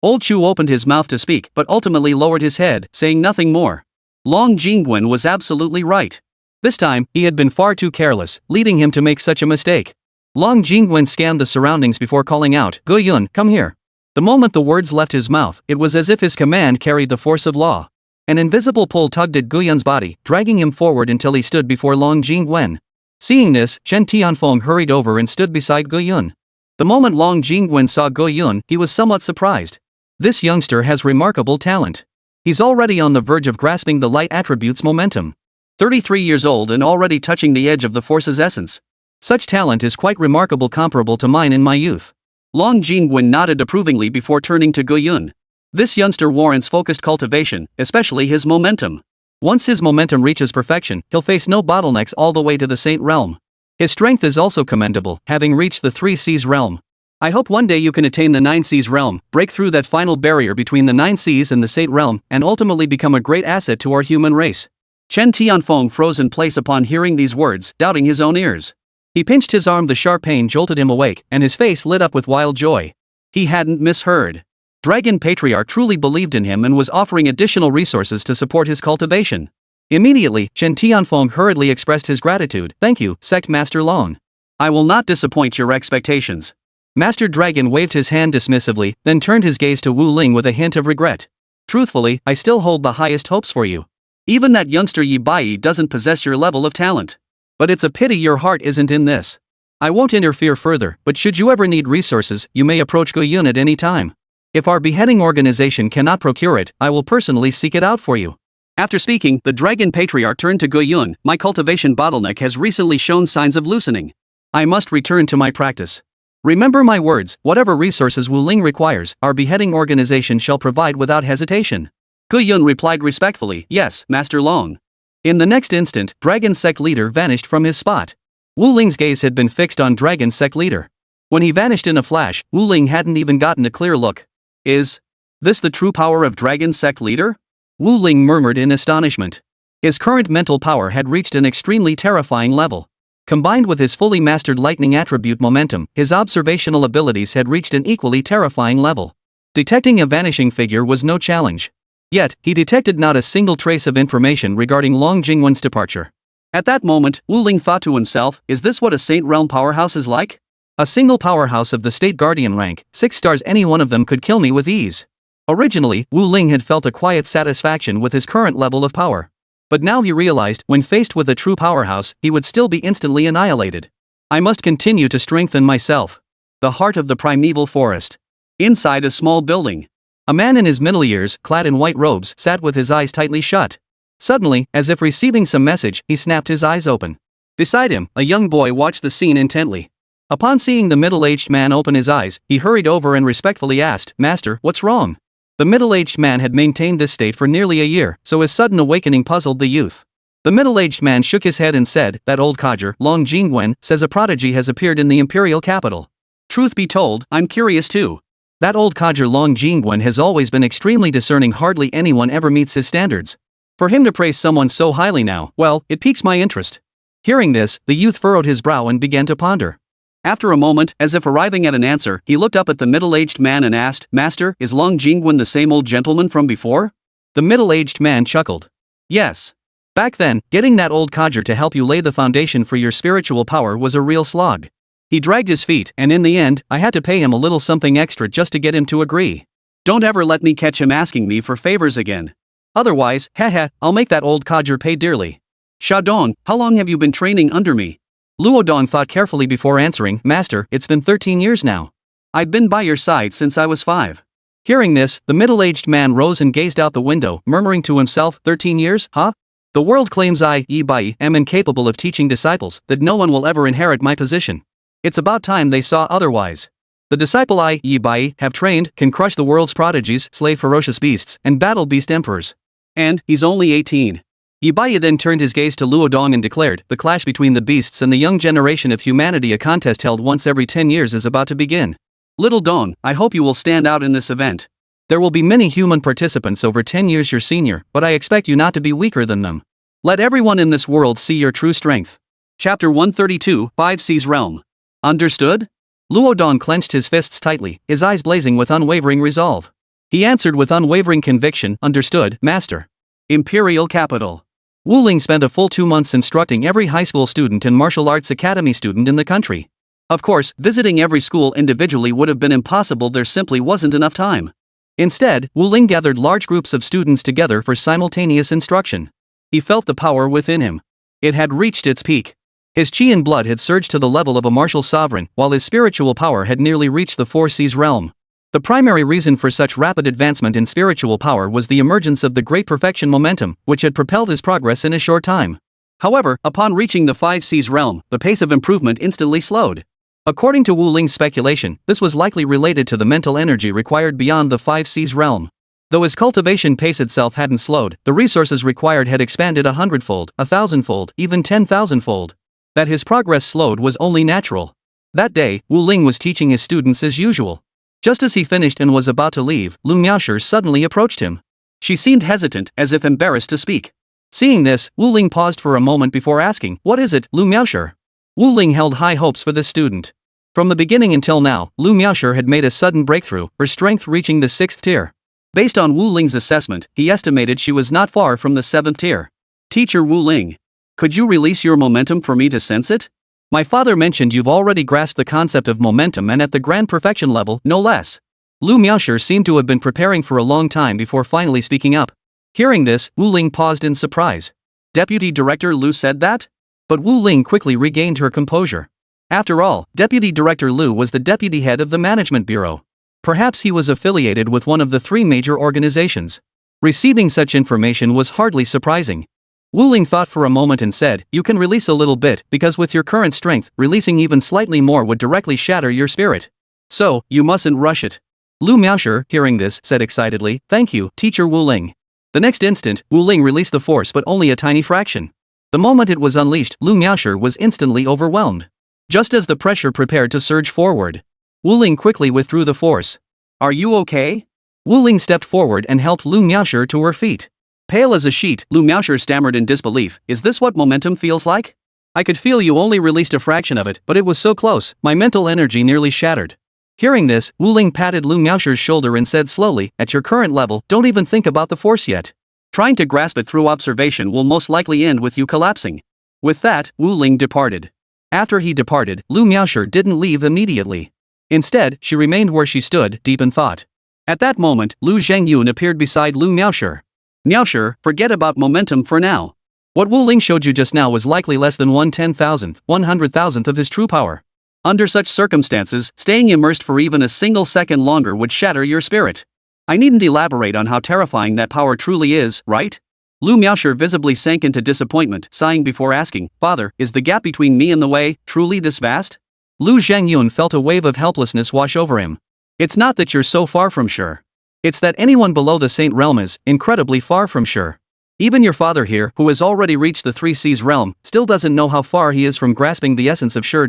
Old Chu opened his mouth to speak but ultimately lowered his head, saying nothing more. Long Jingwen was absolutely right. This time, he had been far too careless, leading him to make such a mistake. Long Jingwen scanned the surroundings before calling out, Ge Yun, come here. The moment the words left his mouth, it was as if his command carried the force of law. An invisible pull tugged at Ge Yun's body, dragging him forward until he stood before Long Jingwen. Seeing this, Chen Tianfeng hurried over and stood beside Ge Yun. The moment Long Jingwen saw Ge Yun, he was somewhat surprised. This youngster has remarkable talent. He's already on the verge of grasping the light attribute's momentum. 33 years old and already touching the edge of the force's essence. Such talent is quite remarkable, comparable to mine in my youth. Long Jingwen nodded approvingly before turning to Guiyun. This youngster warrants focused cultivation, especially his momentum. Once his momentum reaches perfection, he'll face no bottlenecks all the way to the Saint realm. His strength is also commendable, having reached the 3 Seas realm. I hope one day you can attain the 9 Seas realm, break through that final barrier between the 9 Seas and the Saint realm, and ultimately become a great asset to our human race. Chen Tianfeng froze in place upon hearing these words, doubting his own ears. He pinched his arm, the sharp pain jolted him awake, and his face lit up with wild joy. He hadn't misheard. Dragon Patriarch truly believed in him and was offering additional resources to support his cultivation. Immediately, Chen Tianfeng hurriedly expressed his gratitude. Thank you, Sect Master Long. I will not disappoint your expectations. Master Dragon waved his hand dismissively, then turned his gaze to Wu Ling with a hint of regret. Truthfully, I still hold the highest hopes for you. Even that youngster Yi Bai doesn't possess your level of talent. But it's a pity your heart isn't in this. I won't interfere further, but should you ever need resources, you may approach Guiyun at any time. If our beheading organization cannot procure it, I will personally seek it out for you. After speaking, the Dragon Patriarch turned to Guiyun. My cultivation bottleneck has recently shown signs of loosening. I must return to my practice. Remember my words, whatever resources Wu Ling requires, our beheading organization shall provide without hesitation. Guiyun replied respectfully, yes, Master Long. In the next instant, Dragon Sect leader vanished from his spot. Wu Ling's gaze had been fixed on Dragon Sect leader. When he vanished in a flash, Wu Ling hadn't even gotten a clear look. Is this the true power of Dragon Sect leader? Wu Ling murmured in astonishment. His current mental power had reached an extremely terrifying level. Combined with his fully mastered lightning attribute momentum, his observational abilities had reached an equally terrifying level. Detecting a vanishing figure was no challenge. Yet, he detected not a single trace of information regarding Long Jingwen's departure. At that moment, Wu Ling thought to himself, is this what a Saint Realm powerhouse is like? A single powerhouse of the State Guardian rank, 6 stars, any one of them could kill me with ease. Originally, Wu Ling had felt a quiet satisfaction with his current level of power. But now he realized, when faced with a true powerhouse, he would still be instantly annihilated. I must continue to strengthen myself. The heart of the primeval forest. Inside a small building. A man in his middle years, clad in white robes, sat with his eyes tightly shut. Suddenly, as if receiving some message, he snapped his eyes open. Beside him, a young boy watched the scene intently. Upon seeing the middle-aged man open his eyes, he hurried over and respectfully asked, Master, what's wrong? The middle-aged man had maintained this state for nearly a year, so his sudden awakening puzzled the youth. The middle-aged man shook his head and said, that old codger, Long Jingwen, says a prodigy has appeared in the imperial capital. Truth be told, I'm curious too. That old codger Long Jingwen has always been extremely discerning, hardly anyone ever meets his standards. For him to praise someone so highly now, well, it piques my interest. Hearing this, the youth furrowed his brow and began to ponder. After a moment, as if arriving at an answer, he looked up at the middle-aged man and asked, Master, is Long Jingwen the same old gentleman from before? The middle-aged man chuckled. Yes. Back then, getting that old codger to help you lay the foundation for your spiritual power was a real slog. He dragged his feet, and in the end, I had to pay him a little something extra just to get him to agree. Don't ever let me catch him asking me for favors again. Otherwise, I'll make that old codger pay dearly. Shadong, how long have you been training under me? Luodong thought carefully before answering, Master, it's been 13 years now. I've been by your side since I was 5. Hearing this, the middle-aged man rose and gazed out the window, murmuring to himself, 13 years, huh? The world claims I, Yi Bai, am incapable of teaching disciples, that no one will ever inherit my position. It's about time they saw otherwise. The disciple I, Yi Bai, have trained, can crush the world's prodigies, slay ferocious beasts, and battle beast emperors. And, he's only 18. Yi Bai then turned his gaze to Luodong and declared, the clash between the beasts and the young generation of humanity, a contest held once every 10 years, is about to begin. Little Dong, I hope you will stand out in this event. There will be many human participants over 10 years your senior, but I expect you not to be weaker than them. Let everyone in this world see your true strength. Chapter 132, 5 Seas Realm. Understood? Luodong clenched his fists tightly, his eyes blazing with unwavering resolve. He answered with unwavering conviction, Understood, Master. Imperial Capital. Wu Ling spent a full 2 months instructing every high school student and martial arts academy student in the country. Of course, visiting every school individually would have been impossible, there simply wasn't enough time. Instead, Wu Ling gathered large groups of students together for simultaneous instruction. He felt the power within him. It had reached its peak. His chi and blood had surged to the level of a martial sovereign, while his spiritual power had nearly reached the 4 Seas realm. The primary reason for such rapid advancement in spiritual power was the emergence of the Great Perfection momentum, which had propelled his progress in a short time. However, upon reaching the 5C's realm, the pace of improvement instantly slowed. According to Wu Ling's speculation, this was likely related to the mental energy required beyond the 5C's realm. Though his cultivation pace itself hadn't slowed, the resources required had expanded 100-fold, 1,000-fold, even 10,000-fold. That his progress slowed was only natural. That day, Wu Ling was teaching his students as usual. Just as he finished and was about to leave, Lu Miaoshi suddenly approached him. She seemed hesitant, as if embarrassed to speak. Seeing this, Wu Ling paused for a moment before asking, "What is it, Lu Miaoshi?" Wu Ling held high hopes for this student. From the beginning until now, Lu Miaoshi had made a sudden breakthrough, her strength reaching the 6th tier. Based on Wu Ling's assessment, he estimated she was not far from the 7th tier. "Teacher Wu Ling, could you release your momentum for me to sense it? My father mentioned you've already grasped the concept of momentum and at the grand perfection level, no less." Lu Miaoshi seemed to have been preparing for a long time before finally speaking up. Hearing this, Wu Ling paused in surprise. Deputy Director Lu said that? But Wu Ling quickly regained her composure. After all, Deputy Director Lu was the deputy head of the Management Bureau. Perhaps he was affiliated with one of the 3 major organizations. Receiving such information was hardly surprising. Wu Ling thought for a moment and said, "You can release a little bit, because with your current strength, releasing even slightly more would directly shatter your spirit. So, you mustn't rush it." Lu Miaoshi, hearing this, said excitedly, "Thank you, Teacher Wu Ling." The next instant, Wu Ling released the force but only a tiny fraction. The moment it was unleashed, Lu Miaoshi was instantly overwhelmed. Just as the pressure prepared to surge forward, Wu Ling quickly withdrew the force. "Are you okay?" Wu Ling stepped forward and helped Lu Miaoshi to her feet. Pale as a sheet, Lu Miaoshi stammered in disbelief, "Is this what momentum feels like? I could feel you only released a fraction of it, but it was so close, my mental energy nearly shattered." Hearing this, Wu Ling patted Lu Miaoshi's shoulder and said slowly, "At your current level, don't even think about the force yet. Trying to grasp it through observation will most likely end with you collapsing." With that, Wu Ling departed. After he departed, Lu Miaoshi didn't leave immediately. Instead, she remained where she stood, deep in thought. At that moment, Lu Zhengyun appeared beside Lu Miaoshi. "Miaoshi, forget about momentum for now. What Wu Ling showed you just now was likely less than 1/10,000th, 100,000th of his true power. Under such circumstances, staying immersed for even a single second longer would shatter your spirit. I needn't elaborate on how terrifying that power truly is, right?" Lu Miaoshi visibly sank into disappointment, sighing before asking, "Father, is the gap between me and the way truly this vast?" Lu Zhengyun felt a wave of helplessness wash over him. "It's not that you're so far from sure. It's that anyone below the Saint realm is incredibly far from sure. Even your father here, who has already reached the 3C's realm, still doesn't know how far he is from grasping the essence of sure.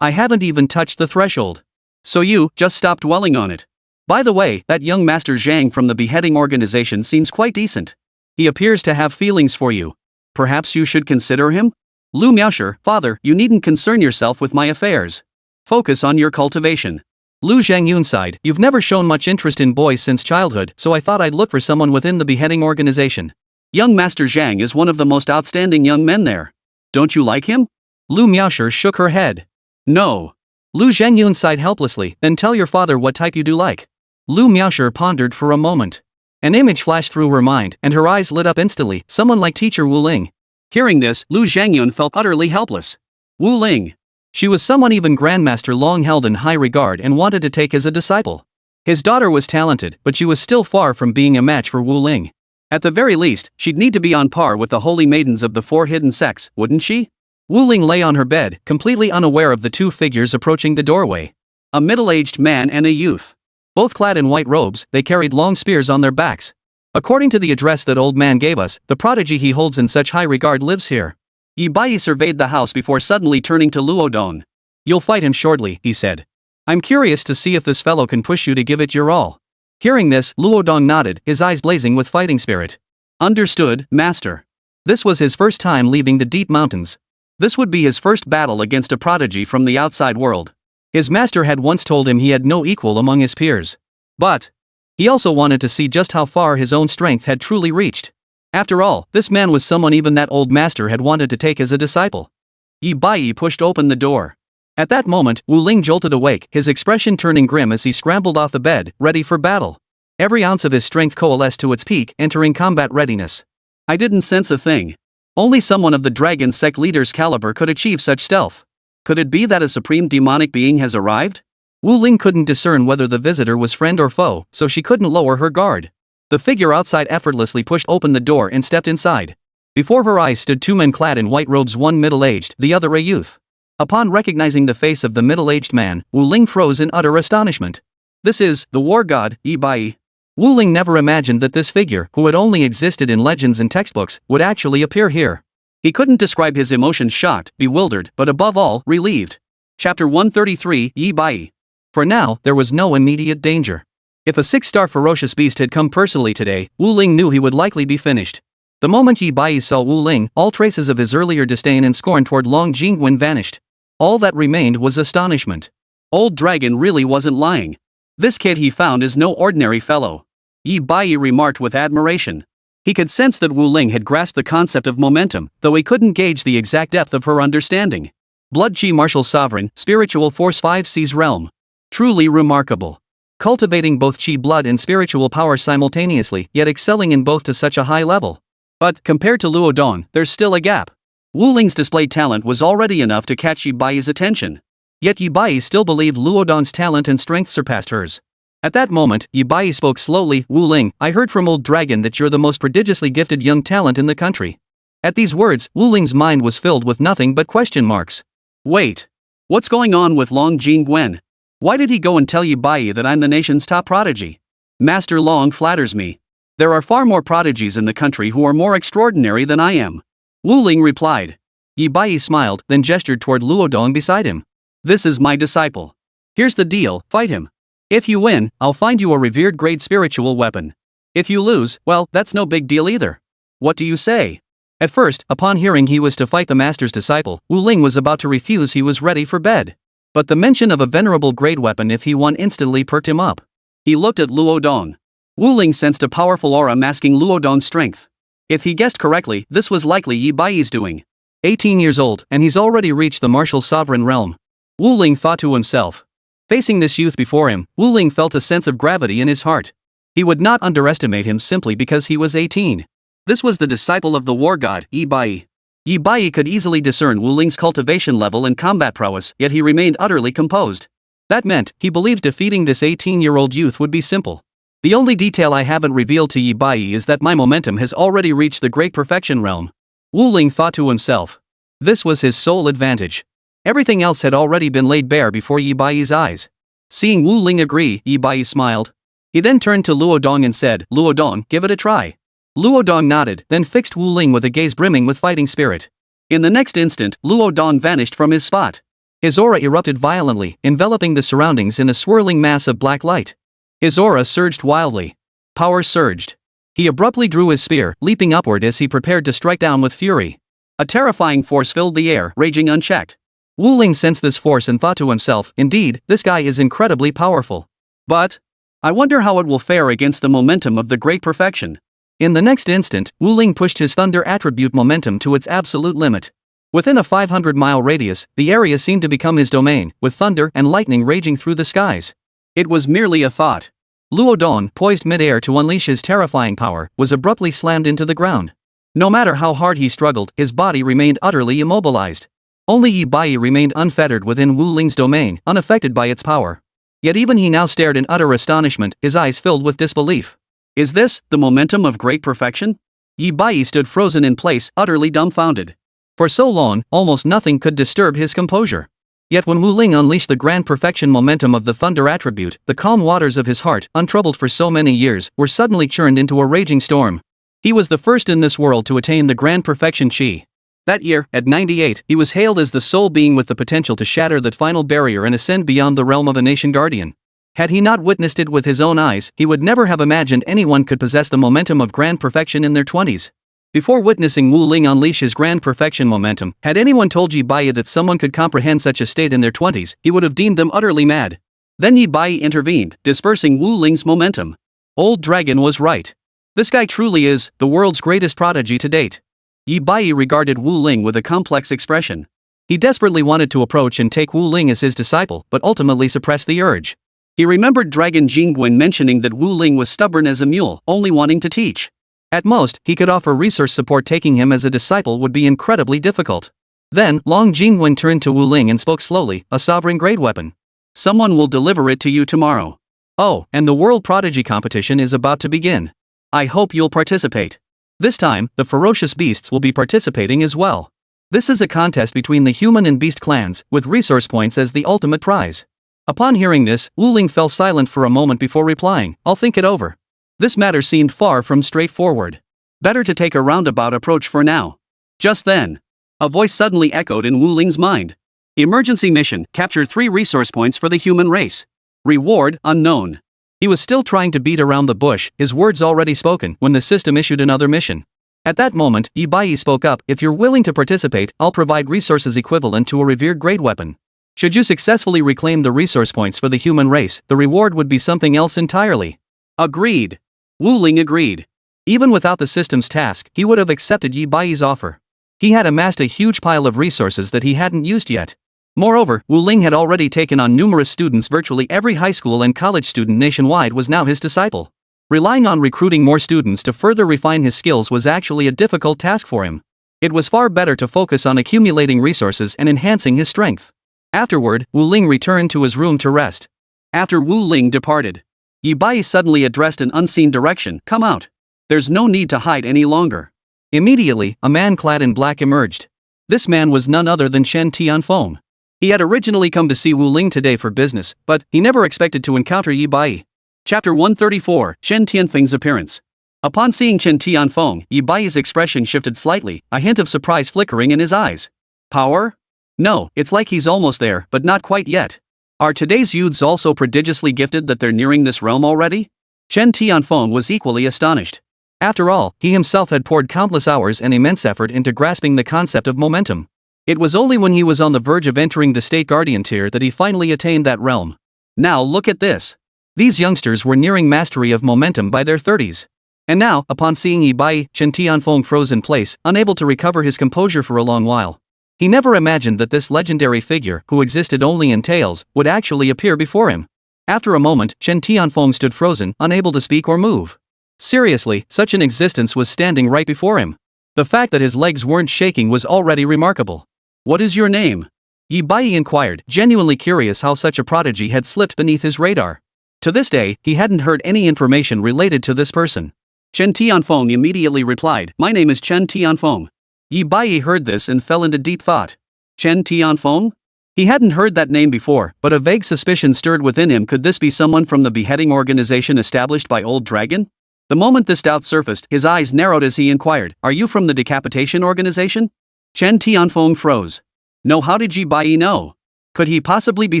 I haven't even touched the threshold. So you, just stop dwelling on it. By the way, that young Master Zhang from the beheading organization seems quite decent. He appears to have feelings for you. Perhaps you should consider him?" Lu Miaoshi, "Father, you needn't concern yourself with my affairs. Focus on your cultivation." Lu Zhengyun sighed, "You've never shown much interest in boys since childhood, so I thought I'd look for someone within the beheading organization. Young Master Zhang is one of the most outstanding young men there. Don't you like him?" Lu Miaoshi shook her head. "No." Lu Zhengyun sighed helplessly, "Then tell your father what type you do like." Lu Miaoshi pondered for a moment. An image flashed through her mind, and her eyes lit up instantly, someone like Teacher Wu Ling. Hearing this, Lu Zhengyun felt utterly helpless. Wu Ling. She was someone even Grandmaster long held in high regard and wanted to take as a disciple. His daughter was talented, but she was still far from being a match for Wu Ling. At the very least, she'd need to be on par with the holy maidens of the 4 hidden sects, wouldn't she? Wu Ling lay on her bed, completely unaware of the 2 figures approaching the doorway. A middle-aged man and a youth. Both clad in white robes, they carried long spears on their backs. "According to the address that old man gave us, the prodigy he holds in such high regard lives here." Yi Bai surveyed the house before suddenly turning to Luo Don. "You'll fight him shortly," he said. "I'm curious to see if this fellow can push you to give it your all." Hearing this, Luo Don nodded, his eyes blazing with fighting spirit. "Understood, Master." This was his first time leaving the deep mountains. This would be his first battle against a prodigy from the outside world. His master had once told him he had no equal among his peers. But he also wanted to see just how far his own strength had truly reached. After all, this man was someone even that old master had wanted to take as a disciple. Yi Bai pushed open the door. At that moment, Wu Ling jolted awake, his expression turning grim as he scrambled off the bed, ready for battle. Every ounce of his strength coalesced to its peak, entering combat readiness. "I didn't sense a thing. Only someone of the dragon sect leader's caliber could achieve such stealth. Could it be that a supreme demonic being has arrived?" Wu Ling couldn't discern whether the visitor was friend or foe, so she couldn't lower her guard. The figure outside effortlessly pushed open the door and stepped inside. Before her eyes stood two men clad in white robes, one middle-aged, the other a youth. Upon recognizing the face of the middle-aged man, Wu Ling froze in utter astonishment. This is the war god, Yi Bai. Wu Ling never imagined that this figure, who had only existed in legends and textbooks, would actually appear here. He couldn't describe his emotions: shocked, bewildered, but above all, relieved. Chapter 133, Yi Bai. For now, there was no immediate danger. If a 6-star ferocious beast had come personally today, Wu Ling knew he would likely be finished. The moment Yi Bai saw Wu Ling, all traces of his earlier disdain and scorn toward Long Jingwen vanished. All that remained was astonishment. Old Dragon really wasn't lying. This kid he found is no ordinary fellow. Yi Bai remarked with admiration. He could sense that Wu Ling had grasped the concept of momentum, though he couldn't gauge the exact depth of her understanding. Blood Qi Martial Sovereign, Spiritual Force 5 Seas Realm. Truly remarkable. Cultivating both Qi blood and spiritual power simultaneously, yet excelling in both to such a high level. But, compared to Luo Dong, there's still a gap. Wu Ling's displayed talent was already enough to catch Yi Bai's attention. Yet Yi Bai still believed Luo Dong's talent and strength surpassed hers. At that moment, Yi Bai spoke slowly. Wu Ling, I heard from Old Dragon that you're the most prodigiously gifted young talent in the country. At these words, Wu Ling's mind was filled with nothing but question marks. Wait. What's going on with Long Jingwen? Why did he go and tell Yi Bai that I'm the nation's top prodigy? Master Long flatters me. There are far more prodigies in the country who are more extraordinary than I am. Wu Ling replied. Yi Bai smiled, then gestured toward Luo Dong beside him. This is my disciple. Here's the deal, fight him. If you win, I'll find you a revered grade spiritual weapon. If you lose, well, that's no big deal either. What do you say? At first, upon hearing he was to fight the master's disciple, Wu Ling was about to refuse. He was ready for bed. But the mention of a venerable grade weapon if he won instantly perked him up. He looked at Luo Dong. Wu Ling sensed a powerful aura masking Luo Dong's strength. If he guessed correctly, this was likely Yi Bai's doing. 18 years old, and he's already reached the martial sovereign realm. Wu Ling thought to himself. Facing this youth before him, Wu Ling felt a sense of gravity in his heart. He would not underestimate him simply because he was 18. This was the disciple of the war god, Yi Bai. Yi Bai could easily discern Wu Ling's cultivation level and combat prowess, yet he remained utterly composed. That meant, he believed defeating this 18-year-old youth would be simple. The only detail I haven't revealed to Yi Bai is that my momentum has already reached the great perfection realm. Wu Ling thought to himself. This was his sole advantage. Everything else had already been laid bare before Yi Bai's eyes. Seeing Wu Ling agree, Yi Bai smiled. He then turned to Luo Dong and said, Luo Dong, give it a try. Luo Dong nodded, then fixed Wu Ling with a gaze brimming with fighting spirit. In the next instant, Luo Dong vanished from his spot. His aura erupted violently, enveloping the surroundings in a swirling mass of black light. His aura surged wildly. Power surged. He abruptly drew his spear, leaping upward as he prepared to strike down with fury. A terrifying force filled the air, raging unchecked. Wu Ling sensed this force and thought to himself, indeed, this guy is incredibly powerful. But I wonder how it will fare against the momentum of the great perfection. In the next instant, Wu Ling pushed his thunder attribute momentum to its absolute limit. Within a 500-mile radius, the area seemed to become his domain, with thunder and lightning raging through the skies. It was merely a thought. Luo Dong, poised mid-air to unleash his terrifying power, was abruptly slammed into the ground. No matter how hard he struggled, his body remained utterly immobilized. Only Yi Bai remained unfettered within Wu Ling's domain, unaffected by its power. Yet even he now stared in utter astonishment, his eyes filled with disbelief. Is this the momentum of great perfection? Yi Bai stood frozen in place, utterly dumbfounded. For so long, almost nothing could disturb his composure. Yet when Wu Ling unleashed the grand perfection momentum of the thunder attribute, the calm waters of his heart, untroubled for so many years, were suddenly churned into a raging storm. He was the first in this world to attain the grand perfection Qi. That year, at 98, he was hailed as the sole being with the potential to shatter the final barrier and ascend beyond the realm of a nation guardian. Had he not witnessed it with his own eyes, he would never have imagined anyone could possess the momentum of grand perfection in their 20s. Before witnessing Wu Ling unleash his grand perfection momentum, had anyone told Yi Bai that someone could comprehend such a state in their 20s, he would have deemed them utterly mad. Then Yi Bai intervened, dispersing Wu Ling's momentum. Old Dragon was right. This guy truly is the world's greatest prodigy to date. Yi Bai regarded Wu Ling with a complex expression. He desperately wanted to approach and take Wu Ling as his disciple, but ultimately suppressed the urge. He remembered Dragon Jingwen mentioning that Wu Ling was stubborn as a mule, only wanting to teach. At most, he could offer resource support. Taking him as a disciple would be incredibly difficult. Then, Long Jingwen turned to Wu Ling and spoke slowly, a sovereign grade weapon. Someone will deliver it to you tomorrow. Oh, and the World Prodigy competition is about to begin. I hope you'll participate. This time, the ferocious beasts will be participating as well. This is a contest between the human and beast clans, with resource points as the ultimate prize. Upon hearing this, Wu Ling fell silent for a moment before replying, "I'll think it over." This matter seemed far from straightforward. Better to take a roundabout approach for now. Just then, a voice suddenly echoed in Wu Ling's mind. Emergency mission, capture 3 resource points for the human race. Reward, unknown. He was still trying to beat around the bush, his words already spoken, when the system issued another mission. At that moment, Yi Bai spoke up, "If you're willing to participate, I'll provide resources equivalent to a revered grade weapon. Should you successfully reclaim the resource points for the human race, the reward would be something else entirely." Agreed. Wu Ling agreed. Even without the system's task, he would have accepted Yi Bai's offer. He had amassed a huge pile of resources that he hadn't used yet. Moreover, Wu Ling had already taken on numerous students. Virtually every high school and college student nationwide was now his disciple. Relying on recruiting more students to further refine his skills was actually a difficult task for him. It was far better to focus on accumulating resources and enhancing his strength. Afterward, Wu Ling returned to his room to rest. After Wu Ling departed, Yi Bai suddenly addressed an unseen direction, "Come out. There's no need to hide any longer." Immediately, a man clad in black emerged. This man was none other than Chen Tianfeng. He had originally come to see Wu Ling today for business, but he never expected to encounter Yi Bai. Chapter 134, Chen Tianfeng's appearance. Upon seeing Chen Tianfeng, Yi Bai's expression shifted slightly, a hint of surprise flickering in his eyes. Power? No, it's like he's almost there, but not quite yet. Are today's youths also prodigiously gifted that they're nearing this realm already? Chen Tianfeng was equally astonished. After all, he himself had poured countless hours and immense effort into grasping the concept of momentum. It was only when he was on the verge of entering the state guardian tier that he finally attained that realm. Now look at this. These youngsters were nearing mastery of momentum by their 30s. And now, upon seeing Yi Bai, Chen Tianfeng froze in place, unable to recover his composure for a long while. He never imagined that this legendary figure, who existed only in tales, would actually appear before him. After a moment, Chen Tianfeng stood frozen, unable to speak or move. Seriously, such an existence was standing right before him. The fact that his legs weren't shaking was already remarkable. "What is your name?" Yi Bai inquired, genuinely curious how such a prodigy had slipped beneath his radar. To this day, he hadn't heard any information related to this person. Chen Tianfeng immediately replied, "My name is Chen Tianfeng." Yi Bai heard this and fell into deep thought. Chen Tianfeng? He hadn't heard that name before, but a vague suspicion stirred within him. Could this be someone from the beheading organization established by Old Dragon? The moment this doubt surfaced, his eyes narrowed as he inquired, "Are you from the decapitation organization?" Chen Tianfeng froze. No, how did Yi Bai know? Could he possibly be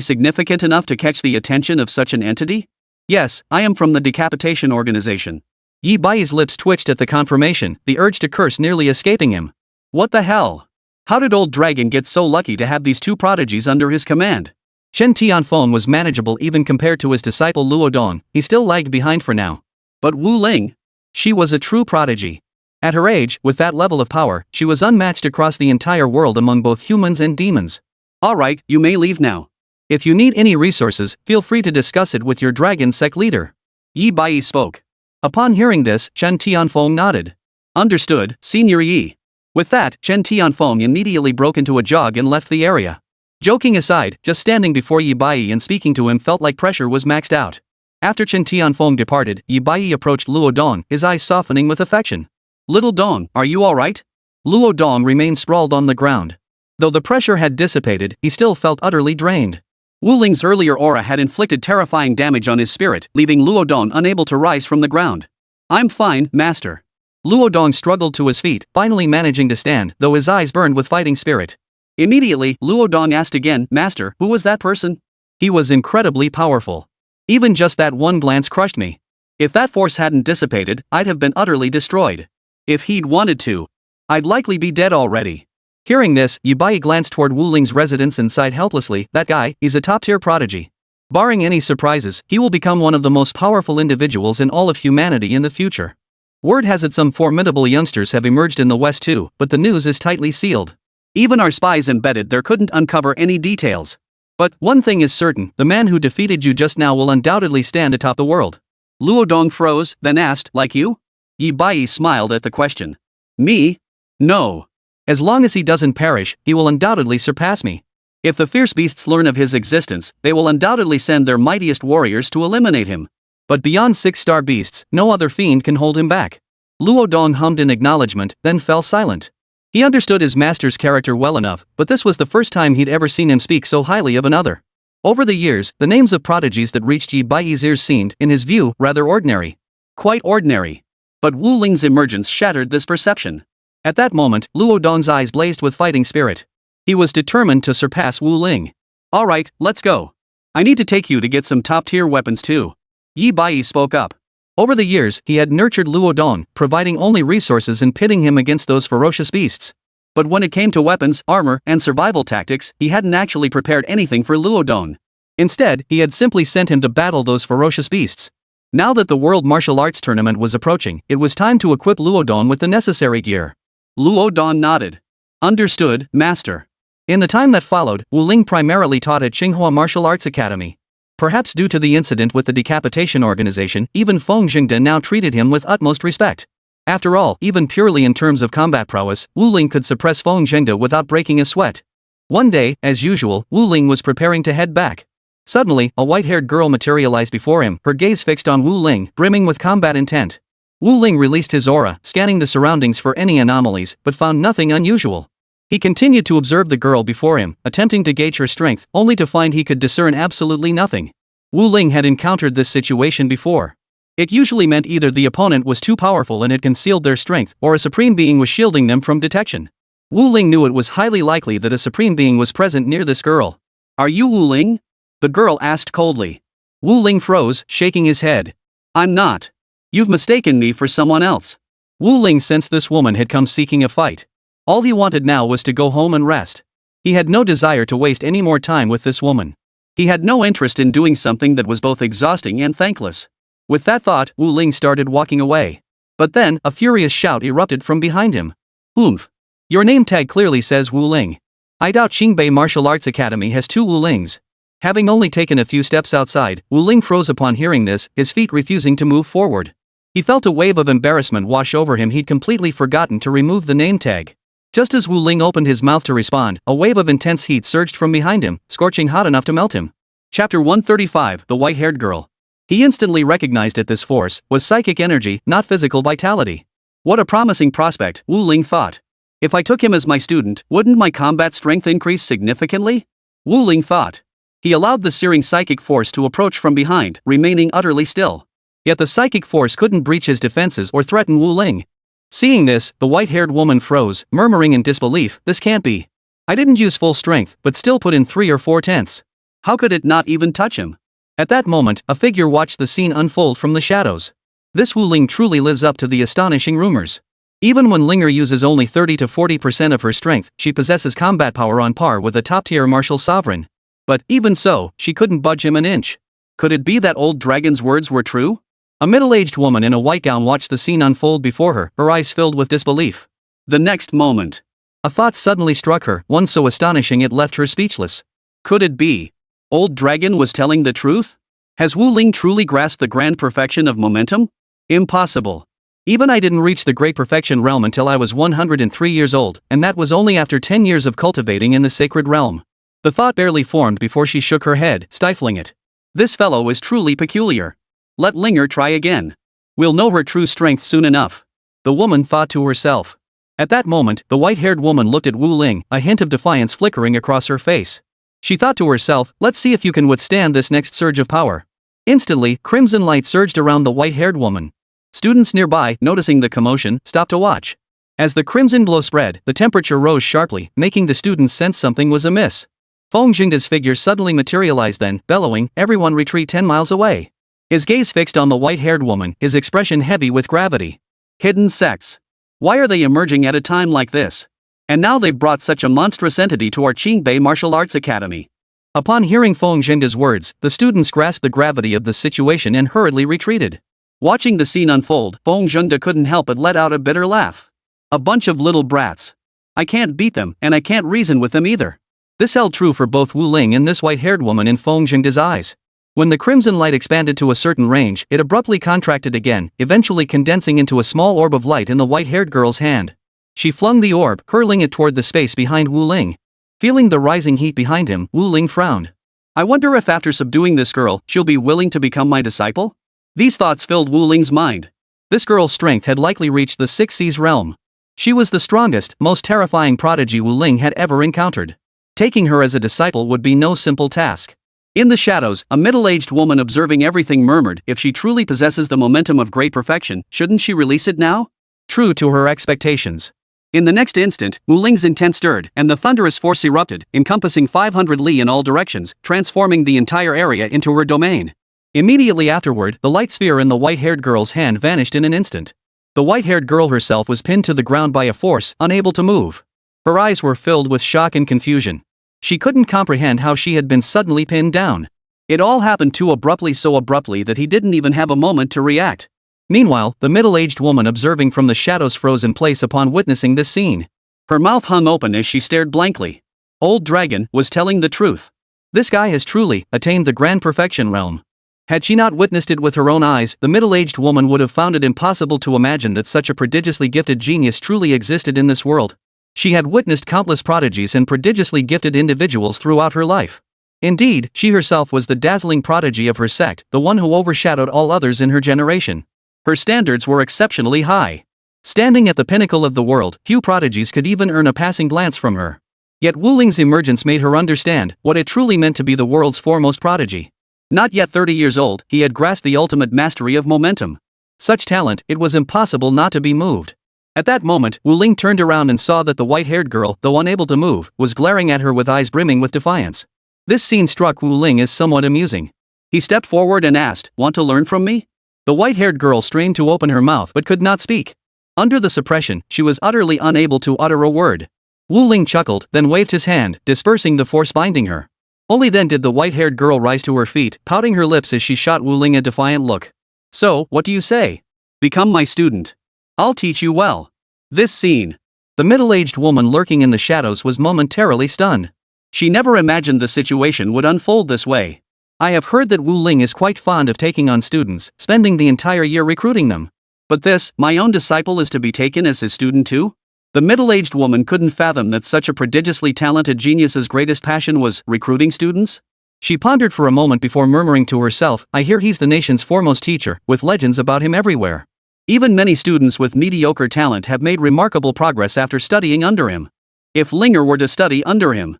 significant enough to catch the attention of such an entity? "Yes, I am from the decapitation organization." Yi Bai's lips twitched at the confirmation, the urge to curse nearly escaping him. What the hell? How did Old Dragon get so lucky to have these two prodigies under his command? Chen Tianfeng was manageable even compared to his disciple Luo Dong. He still lagged behind for now. But Wu Ling? She was a true prodigy. At her age, with that level of power, she was unmatched across the entire world among both humans and demons. "Alright, you may leave now. If you need any resources, feel free to discuss it with your dragon sect leader." Yi Bai spoke. Upon hearing this, Chen Tianfeng nodded. "Understood, Senior Yi." With that, Chen Tianfeng immediately broke into a jog and left the area. Joking aside, just standing before Yi Bai and speaking to him felt like pressure was maxed out. After Chen Tianfeng departed, Yi Bai approached Luo Dong, his eyes softening with affection. "Little Dong, are you alright?" Luo Dong remained sprawled on the ground. Though the pressure had dissipated, he still felt utterly drained. Wu Ling's earlier aura had inflicted terrifying damage on his spirit, leaving Luo Dong unable to rise from the ground. "I'm fine, master." Luo Dong struggled to his feet, finally managing to stand, though his eyes burned with fighting spirit. Immediately, Luo Dong asked again, "Master, who was that person?" He was incredibly powerful. Even just that one glance crushed me. If that force hadn't dissipated, I'd have been utterly destroyed. If he'd wanted to, I'd likely be dead already. Hearing this, Yi Bai glanced toward Wu Ling's residence and sighed helplessly. That guy, he's a top-tier prodigy. Barring any surprises, he will become one of the most powerful individuals in all of humanity in the future. Word has it some formidable youngsters have emerged in the West too, but the news is tightly sealed. Even our spies embedded there couldn't uncover any details. But one thing is certain, the man who defeated you just now will undoubtedly stand atop the world. Luo Dong froze, then asked, "Like you?" Yi Bai smiled at the question. "Me? No. As long as he doesn't perish, he will undoubtedly surpass me. If the fierce beasts learn of his existence, they will undoubtedly send their mightiest warriors to eliminate him. But beyond 6-star beasts, no other fiend can hold him back." Luo Dong hummed in acknowledgement, then fell silent. He understood his master's character well enough, but this was the first time he'd ever seen him speak so highly of another. Over the years, the names of prodigies that reached Yi Baiyi's ears seemed, in his view, rather ordinary. Quite ordinary. But Wu Ling's emergence shattered this perception. At that moment, Luo Dong's eyes blazed with fighting spirit. He was determined to surpass Wu Ling. Alright, let's go. I need to take you to get some top-tier weapons too. Yi Baiyi spoke up. Over the years, he had nurtured Luo Dong, providing only resources and pitting him against those ferocious beasts. But when it came to weapons, armor, and survival tactics, he hadn't actually prepared anything for Luo Dong. Instead, he had simply sent him to battle those ferocious beasts. Now that the World Martial Arts Tournament was approaching, it was time to equip Luo Dong with the necessary gear. Luo Dong nodded. Understood, master. In the time that followed, Wu Ling primarily taught at Tsinghua Martial Arts Academy. Perhaps due to the incident with the decapitation organization, even Feng Jingde now treated him with utmost respect. After all, even purely in terms of combat prowess, Wu Ling could suppress Feng Jingde without breaking a sweat. One day, as usual, Wu Ling was preparing to head back. Suddenly, a white-haired girl materialized before him, her gaze fixed on Wu Ling, brimming with combat intent. Wu Ling released his aura, scanning the surroundings for any anomalies, but found nothing unusual. He continued to observe the girl before him, attempting to gauge her strength, only to find he could discern absolutely nothing. Wu Ling had encountered this situation before. It usually meant either the opponent was too powerful and had concealed their strength, or a supreme being was shielding them from detection. Wu Ling knew it was highly likely that a supreme being was present near this girl. Are you Wu Ling? The girl asked coldly. Wu Ling froze, shaking his head. I'm not. You've mistaken me for someone else. Wu Ling sensed this woman had come seeking a fight. All he wanted now was to go home and rest. He had no desire to waste any more time with this woman. He had no interest in doing something that was both exhausting and thankless. With that thought, Wu Ling started walking away. But then, a furious shout erupted from behind him. Oomph! Your name tag clearly says Wu Ling. I doubt Qingbei Martial Arts Academy has two Wu Lings. Having only taken a few steps outside, Wu Ling froze upon hearing this, his feet refusing to move forward. He felt a wave of embarrassment wash over him. He'd completely forgotten to remove the name tag. Just as Wu Ling opened his mouth to respond, a wave of intense heat surged from behind him, scorching hot enough to melt him. Chapter 135, The White-Haired Girl. He instantly recognized that this force was psychic energy, not physical vitality. What a promising prospect, Wu Ling thought. If I took him as my student, wouldn't my combat strength increase significantly? Wu Ling thought. He allowed the searing psychic force to approach from behind, remaining utterly still. Yet the psychic force couldn't breach his defenses or threaten Wu Ling. Seeing this, the white-haired woman froze, murmuring in disbelief, this can't be. I didn't use full strength, but still put in 3 or 4 tenths. How could it not even touch him? At that moment, a figure watched the scene unfold from the shadows. This Wu Ling truly lives up to the astonishing rumors. Even when Linger uses only 30 to 40% of her strength, she possesses combat power on par with a top-tier martial sovereign. But, even so, she couldn't budge him an inch. Could it be that old dragon's words were true? A middle-aged woman in a white gown watched the scene unfold before her, her eyes filled with disbelief. The next moment, a thought suddenly struck her, one so astonishing it left her speechless. Could it be? Old Dragon was telling the truth? Has Wu Ling truly grasped the grand perfection of momentum? Impossible. Even I didn't reach the great perfection realm until I was 103 years old, and that was only after 10 years of cultivating in the sacred realm. The thought barely formed before she shook her head, stifling it. This fellow is truly peculiar. Let Linger try again. We'll know her true strength soon enough. The woman thought to herself. At that moment, the white-haired woman looked at Wu Ling, a hint of defiance flickering across her face. She thought to herself, let's see if you can withstand this next surge of power. Instantly, crimson light surged around the white-haired woman. Students nearby, noticing the commotion, stopped to watch. As the crimson glow spread, the temperature rose sharply, making the students sense something was amiss. Feng Jingde's figure suddenly materialized then, bellowing, everyone retreat 10 miles away. His gaze fixed on the white-haired woman, his expression heavy with gravity. Hidden sects. Why are they emerging at a time like this? And now they've brought such a monstrous entity to our Qingbei Martial Arts Academy. Upon hearing Feng Jingde's words, the students grasped the gravity of the situation and hurriedly retreated. Watching the scene unfold, Feng Jingde couldn't help but let out a bitter laugh. A bunch of little brats. I can't beat them, and I can't reason with them either. This held true for both Wu Ling and this white-haired woman in Feng Jingde's eyes. When the crimson light expanded to a certain range, it abruptly contracted again, eventually condensing into a small orb of light in the white-haired girl's hand. She flung the orb, hurling it toward the space behind Wu Ling. Feeling the rising heat behind him, Wu Ling frowned. I wonder if after subduing this girl, she'll be willing to become my disciple? These thoughts filled Wu Ling's mind. This girl's strength had likely reached the six seas realm. She was the strongest, most terrifying prodigy Wu Ling had ever encountered. Taking her as a disciple would be no simple task. In the shadows, a middle-aged woman observing everything murmured, if she truly possesses the momentum of great perfection, shouldn't she release it now? True to her expectations. In the next instant, Wu Ling's intent stirred, and the thunderous force erupted, encompassing 500 li in all directions, transforming the entire area into her domain. Immediately afterward, the light sphere in the white-haired girl's hand vanished in an instant. The white-haired girl herself was pinned to the ground by a force, unable to move. Her eyes were filled with shock and confusion. She couldn't comprehend how she had been suddenly pinned down. It all happened too abruptly, so abruptly that he didn't even have a moment to react. Meanwhile, the middle-aged woman observing from the shadows froze in place upon witnessing this scene. Her mouth hung open as she stared blankly. Old Dragon was telling the truth. This guy has truly attained the grand perfection realm. Had she not witnessed it with her own eyes, the middle-aged woman would have found it impossible to imagine that such a prodigiously gifted genius truly existed in this world. She had witnessed countless prodigies and prodigiously gifted individuals throughout her life. Indeed, she herself was the dazzling prodigy of her sect, the one who overshadowed all others in her generation. Her standards were exceptionally high. Standing at the pinnacle of the world, few prodigies could even earn a passing glance from her. Yet Wu Ling's emergence made her understand what it truly meant to be the world's foremost prodigy. Not yet 30 years old, he had grasped the ultimate mastery of momentum. Such talent, it was impossible not to be moved. At that moment, Wu Ling turned around and saw that the white-haired girl, though unable to move, was glaring at her with eyes brimming with defiance. This scene struck Wu Ling as somewhat amusing. He stepped forward and asked, "Want to learn from me?" The white-haired girl strained to open her mouth but could not speak. Under the suppression, she was utterly unable to utter a word. Wu Ling chuckled, then waved his hand, dispersing the force binding her. Only then did the white-haired girl rise to her feet, pouting her lips as she shot Wu Ling a defiant look. "So, what do you say? Become my student. I'll teach you well." This scene. The middle-aged woman lurking in the shadows was momentarily stunned. She never imagined the situation would unfold this way. I have heard that Wu Ling is quite fond of taking on students, spending the entire year recruiting them. But this, my own disciple, is to be taken as his student too? The middle-aged woman couldn't fathom that such a prodigiously talented genius's greatest passion was recruiting students. She pondered for a moment before murmuring to herself, "I hear he's the nation's foremost teacher, with legends about him everywhere. Even many students with mediocre talent have made remarkable progress after studying under him. If Linger were to study under him,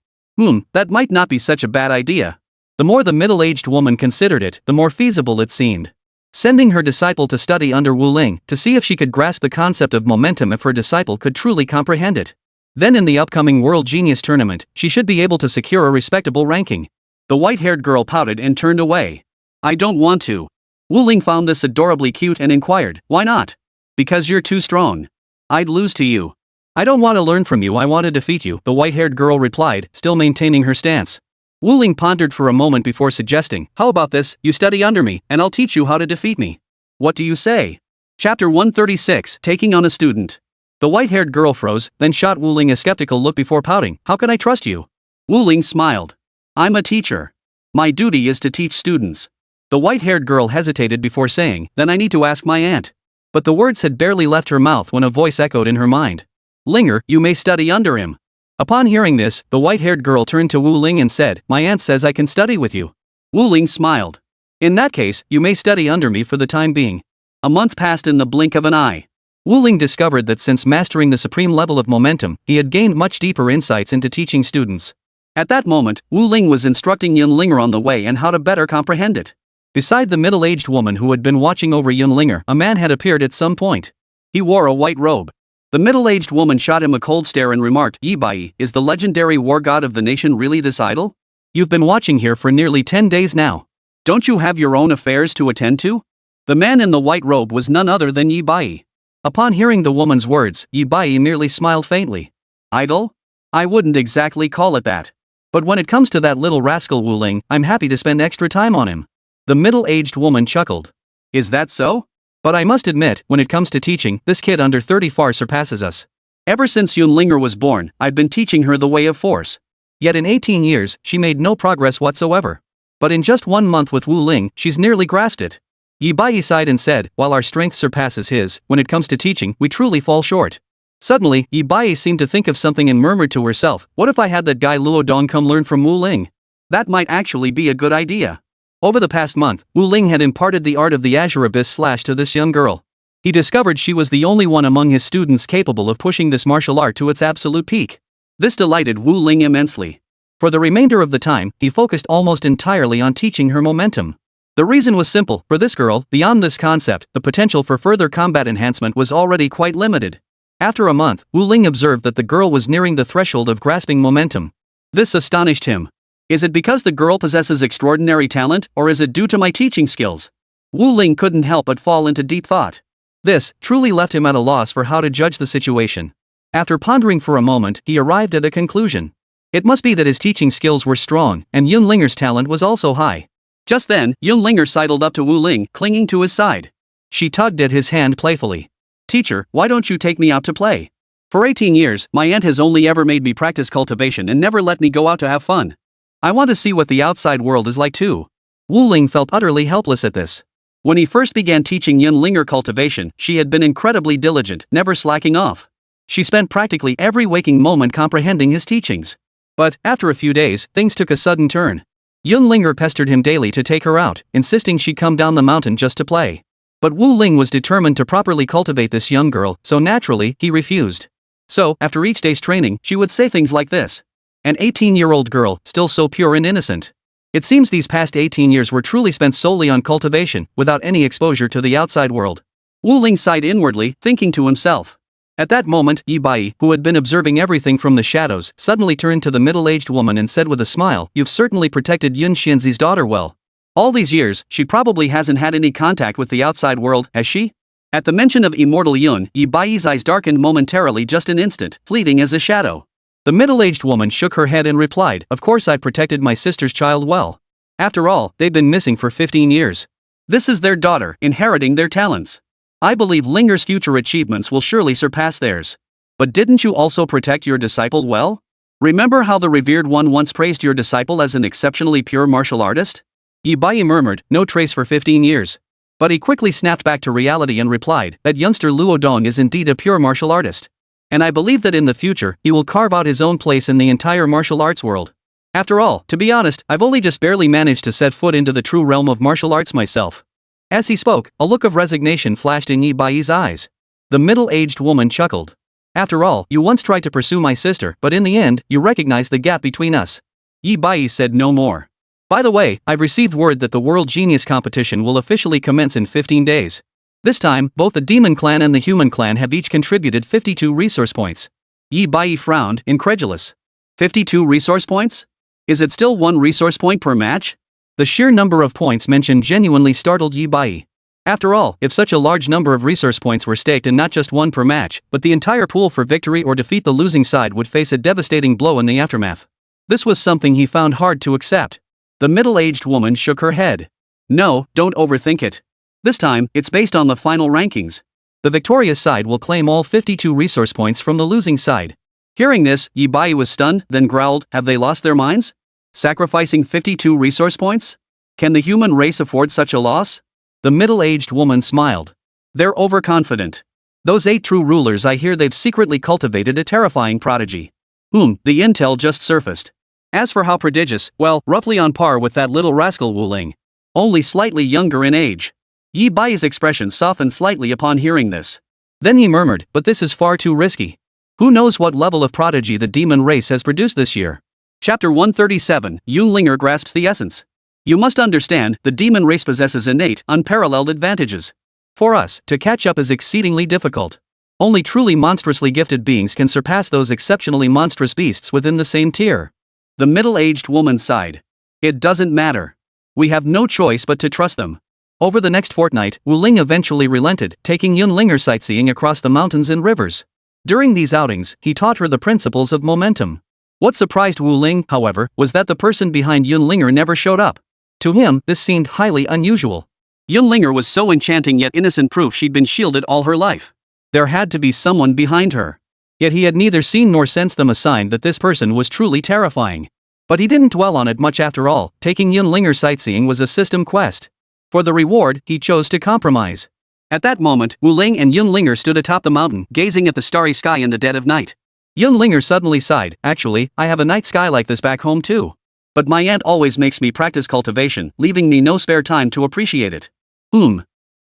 that might not be such a bad idea." The more the middle-aged woman considered it, the more feasible it seemed. Sending her disciple to study under Wu Ling, to see if she could grasp the concept of momentum if her disciple could truly comprehend it. Then in the upcoming World Genius Tournament, she should be able to secure a respectable ranking. The white-haired girl pouted and turned away. "I don't want to." Wu Ling found this adorably cute and inquired, "Why not?" "Because you're too strong. I'd lose to you." "I don't want to learn from you, I want to defeat you," the white-haired girl replied, still maintaining her stance. Wu Ling pondered for a moment before suggesting, "How about this, you study under me, and I'll teach you how to defeat me. What do you say?" Chapter 136, Taking on a Student. The white-haired girl froze, then shot Wu Ling a skeptical look before pouting, "How can I trust you?" Wu Ling smiled. "I'm a teacher. My duty is to teach students." The white-haired girl hesitated before saying, "Then I need to ask my aunt." But the words had barely left her mouth when a voice echoed in her mind. "Linger, you may study under him." Upon hearing this, the white-haired girl turned to Wu Ling and said, "My aunt says I can study with you." Wu Ling smiled. "In that case, you may study under me for the time being." A month passed in the blink of an eye. Wu Ling discovered that since mastering the supreme level of momentum, he had gained much deeper insights into teaching students. At that moment, Wu Ling was instructing Yun Linger on the way and how to better comprehend it. Beside the middle-aged woman who had been watching over Yun Linger, a man had appeared at some point. He wore a white robe. The middle-aged woman shot him a cold stare and remarked, "Yi Bai, is the legendary war god of the nation really this idol? You've been watching here for nearly 10 days now. Don't you have your own affairs to attend to?" The man in the white robe was none other than Yi Bai. Upon hearing the woman's words, Yi Bai merely smiled faintly. "Idol? I wouldn't exactly call it that. But when it comes to that little rascal Wu Ling, I'm happy to spend extra time on him." The middle-aged woman chuckled. "Is that so? But I must admit, when it comes to teaching, this kid under 30 far surpasses us. Ever since Yun Linger was born, I've been teaching her the way of force. Yet in 18 years, she made no progress whatsoever. But in just 1 month with Wu Ling, she's nearly grasped it." Yi Bai sighed and said, "While our strength surpasses his, when it comes to teaching, we truly fall short." Suddenly, Yi Bai seemed to think of something and murmured to herself, "What if I had that guy Luo Dong come learn from Wu Ling? That might actually be a good idea." Over the past month, Wu Ling had imparted the art of the Azure Abyss slash to this young girl. He discovered she was the only one among his students capable of pushing this martial art to its absolute peak. This delighted Wu Ling immensely. For the remainder of the time, he focused almost entirely on teaching her momentum. The reason was simple: for this girl, beyond this concept, the potential for further combat enhancement was already quite limited. After a month, Wu Ling observed that the girl was nearing the threshold of grasping momentum. This astonished him. Is it because the girl possesses extraordinary talent, or is it due to my teaching skills? Wu Ling couldn't help but fall into deep thought. This truly left him at a loss for how to judge the situation. After pondering for a moment, he arrived at a conclusion. It must be that his teaching skills were strong, and Yunlinger's talent was also high. Just then, Yunlinger sidled up to Wu Ling, clinging to his side. She tugged at his hand playfully. "Teacher, why don't you take me out to play? For 18 years, my aunt has only ever made me practice cultivation and never let me go out to have fun. I want to see what the outside world is like too." Wu Ling felt utterly helpless at this. When he first began teaching Yunlinger cultivation, she had been incredibly diligent, never slacking off. She spent practically every waking moment comprehending his teachings. But, after a few days, things took a sudden turn. Yunlinger pestered him daily to take her out, insisting she come down the mountain just to play. But Wu Ling was determined to properly cultivate this young girl, so naturally, he refused. So, after each day's training, she would say things like this. An 18-year-old girl, still so pure and innocent. It seems these past 18 years were truly spent solely on cultivation, without any exposure to the outside world. Wu Ling sighed inwardly, thinking to himself. At that moment, Yi Bai, who had been observing everything from the shadows, suddenly turned to the middle-aged woman and said with a smile, "You've certainly protected Yun Xianzi's daughter well. All these years, she probably hasn't had any contact with the outside world, has she?" At the mention of immortal Yun, Yi Bai's eyes darkened momentarily, just an instant, fleeting as a shadow. The middle-aged woman shook her head and replied, "Of course I protected my sister's child well. After all, they've been missing for 15 years. This is their daughter, inheriting their talents. I believe Linger's future achievements will surely surpass theirs. But didn't you also protect your disciple well? Remember how the revered one once praised your disciple as an exceptionally pure martial artist?" Yi Bai murmured, "No trace for 15 years. But he quickly snapped back to reality and replied, "That youngster Luo Dong is indeed a pure martial artist. And I believe that in the future, he will carve out his own place in the entire martial arts world. After all, to be honest, I've only just barely managed to set foot into the true realm of martial arts myself." As he spoke, a look of resignation flashed in Yi Bai's eyes. The middle-aged woman chuckled. "After all, you once tried to pursue my sister, but in the end, you recognized the gap between us." Yi Bai said no more. "By the way, I've received word that the World Genius competition will officially commence in 15 days. This time, both the Demon Clan and the Human Clan have each contributed 52 resource points." Yi Bai frowned, incredulous. 52 resource points? Is it still 1 resource point per match? The sheer number of points mentioned genuinely startled Yi Bai. After all, if such a large number of resource points were staked and not just 1 per match, but the entire pool for victory or defeat, the losing side would face a devastating blow in the aftermath. This was something he found hard to accept. The middle-aged woman shook her head. "No, don't overthink it. This time, it's based on the final rankings. The victorious side will claim all 52 resource points from the losing side." Hearing this, Yi Bai was stunned, then growled, "Have they lost their minds? Sacrificing 52 resource points? Can the human race afford such a loss?" The middle-aged woman smiled. "They're overconfident. Those 8 true rulers, I hear they've secretly cultivated a terrifying prodigy. The intel just surfaced. As for how prodigious, well, roughly on par with that little rascal Wu Ling. Only slightly younger in age." Yi Bai's expression softened slightly upon hearing this. Then he murmured, "But this is far too risky. Who knows what level of prodigy the demon race has produced this year?" Chapter 137, Yunlinger grasps the essence. You must understand, the demon race possesses innate, unparalleled advantages. For us, to catch up is exceedingly difficult. Only truly monstrously gifted beings can surpass those exceptionally monstrous beasts within the same tier. The middle-aged woman sighed. "It doesn't matter. We have no choice but to trust them." Over the next fortnight, Wu Ling eventually relented, taking Yunlinger sightseeing across the mountains and rivers. During these outings, he taught her the principles of momentum. What surprised Wu Ling, however, was that the person behind Yunlinger never showed up. To him, this seemed highly unusual. Yunlinger was so enchanting yet innocent, proof she'd been shielded all her life. There had to be someone behind her. Yet he had neither seen nor sensed them, a sign that this person was truly terrifying. But he didn't dwell on it much. After all, taking Yunlinger sightseeing was a system quest. For the reward, he chose to compromise. At that moment, Wu Ling and Yunlinger stood atop the mountain, gazing at the starry sky in the dead of night. Yunlinger suddenly sighed. "Actually, I have a night sky like this back home too. But my aunt always makes me practice cultivation, leaving me no spare time to appreciate it."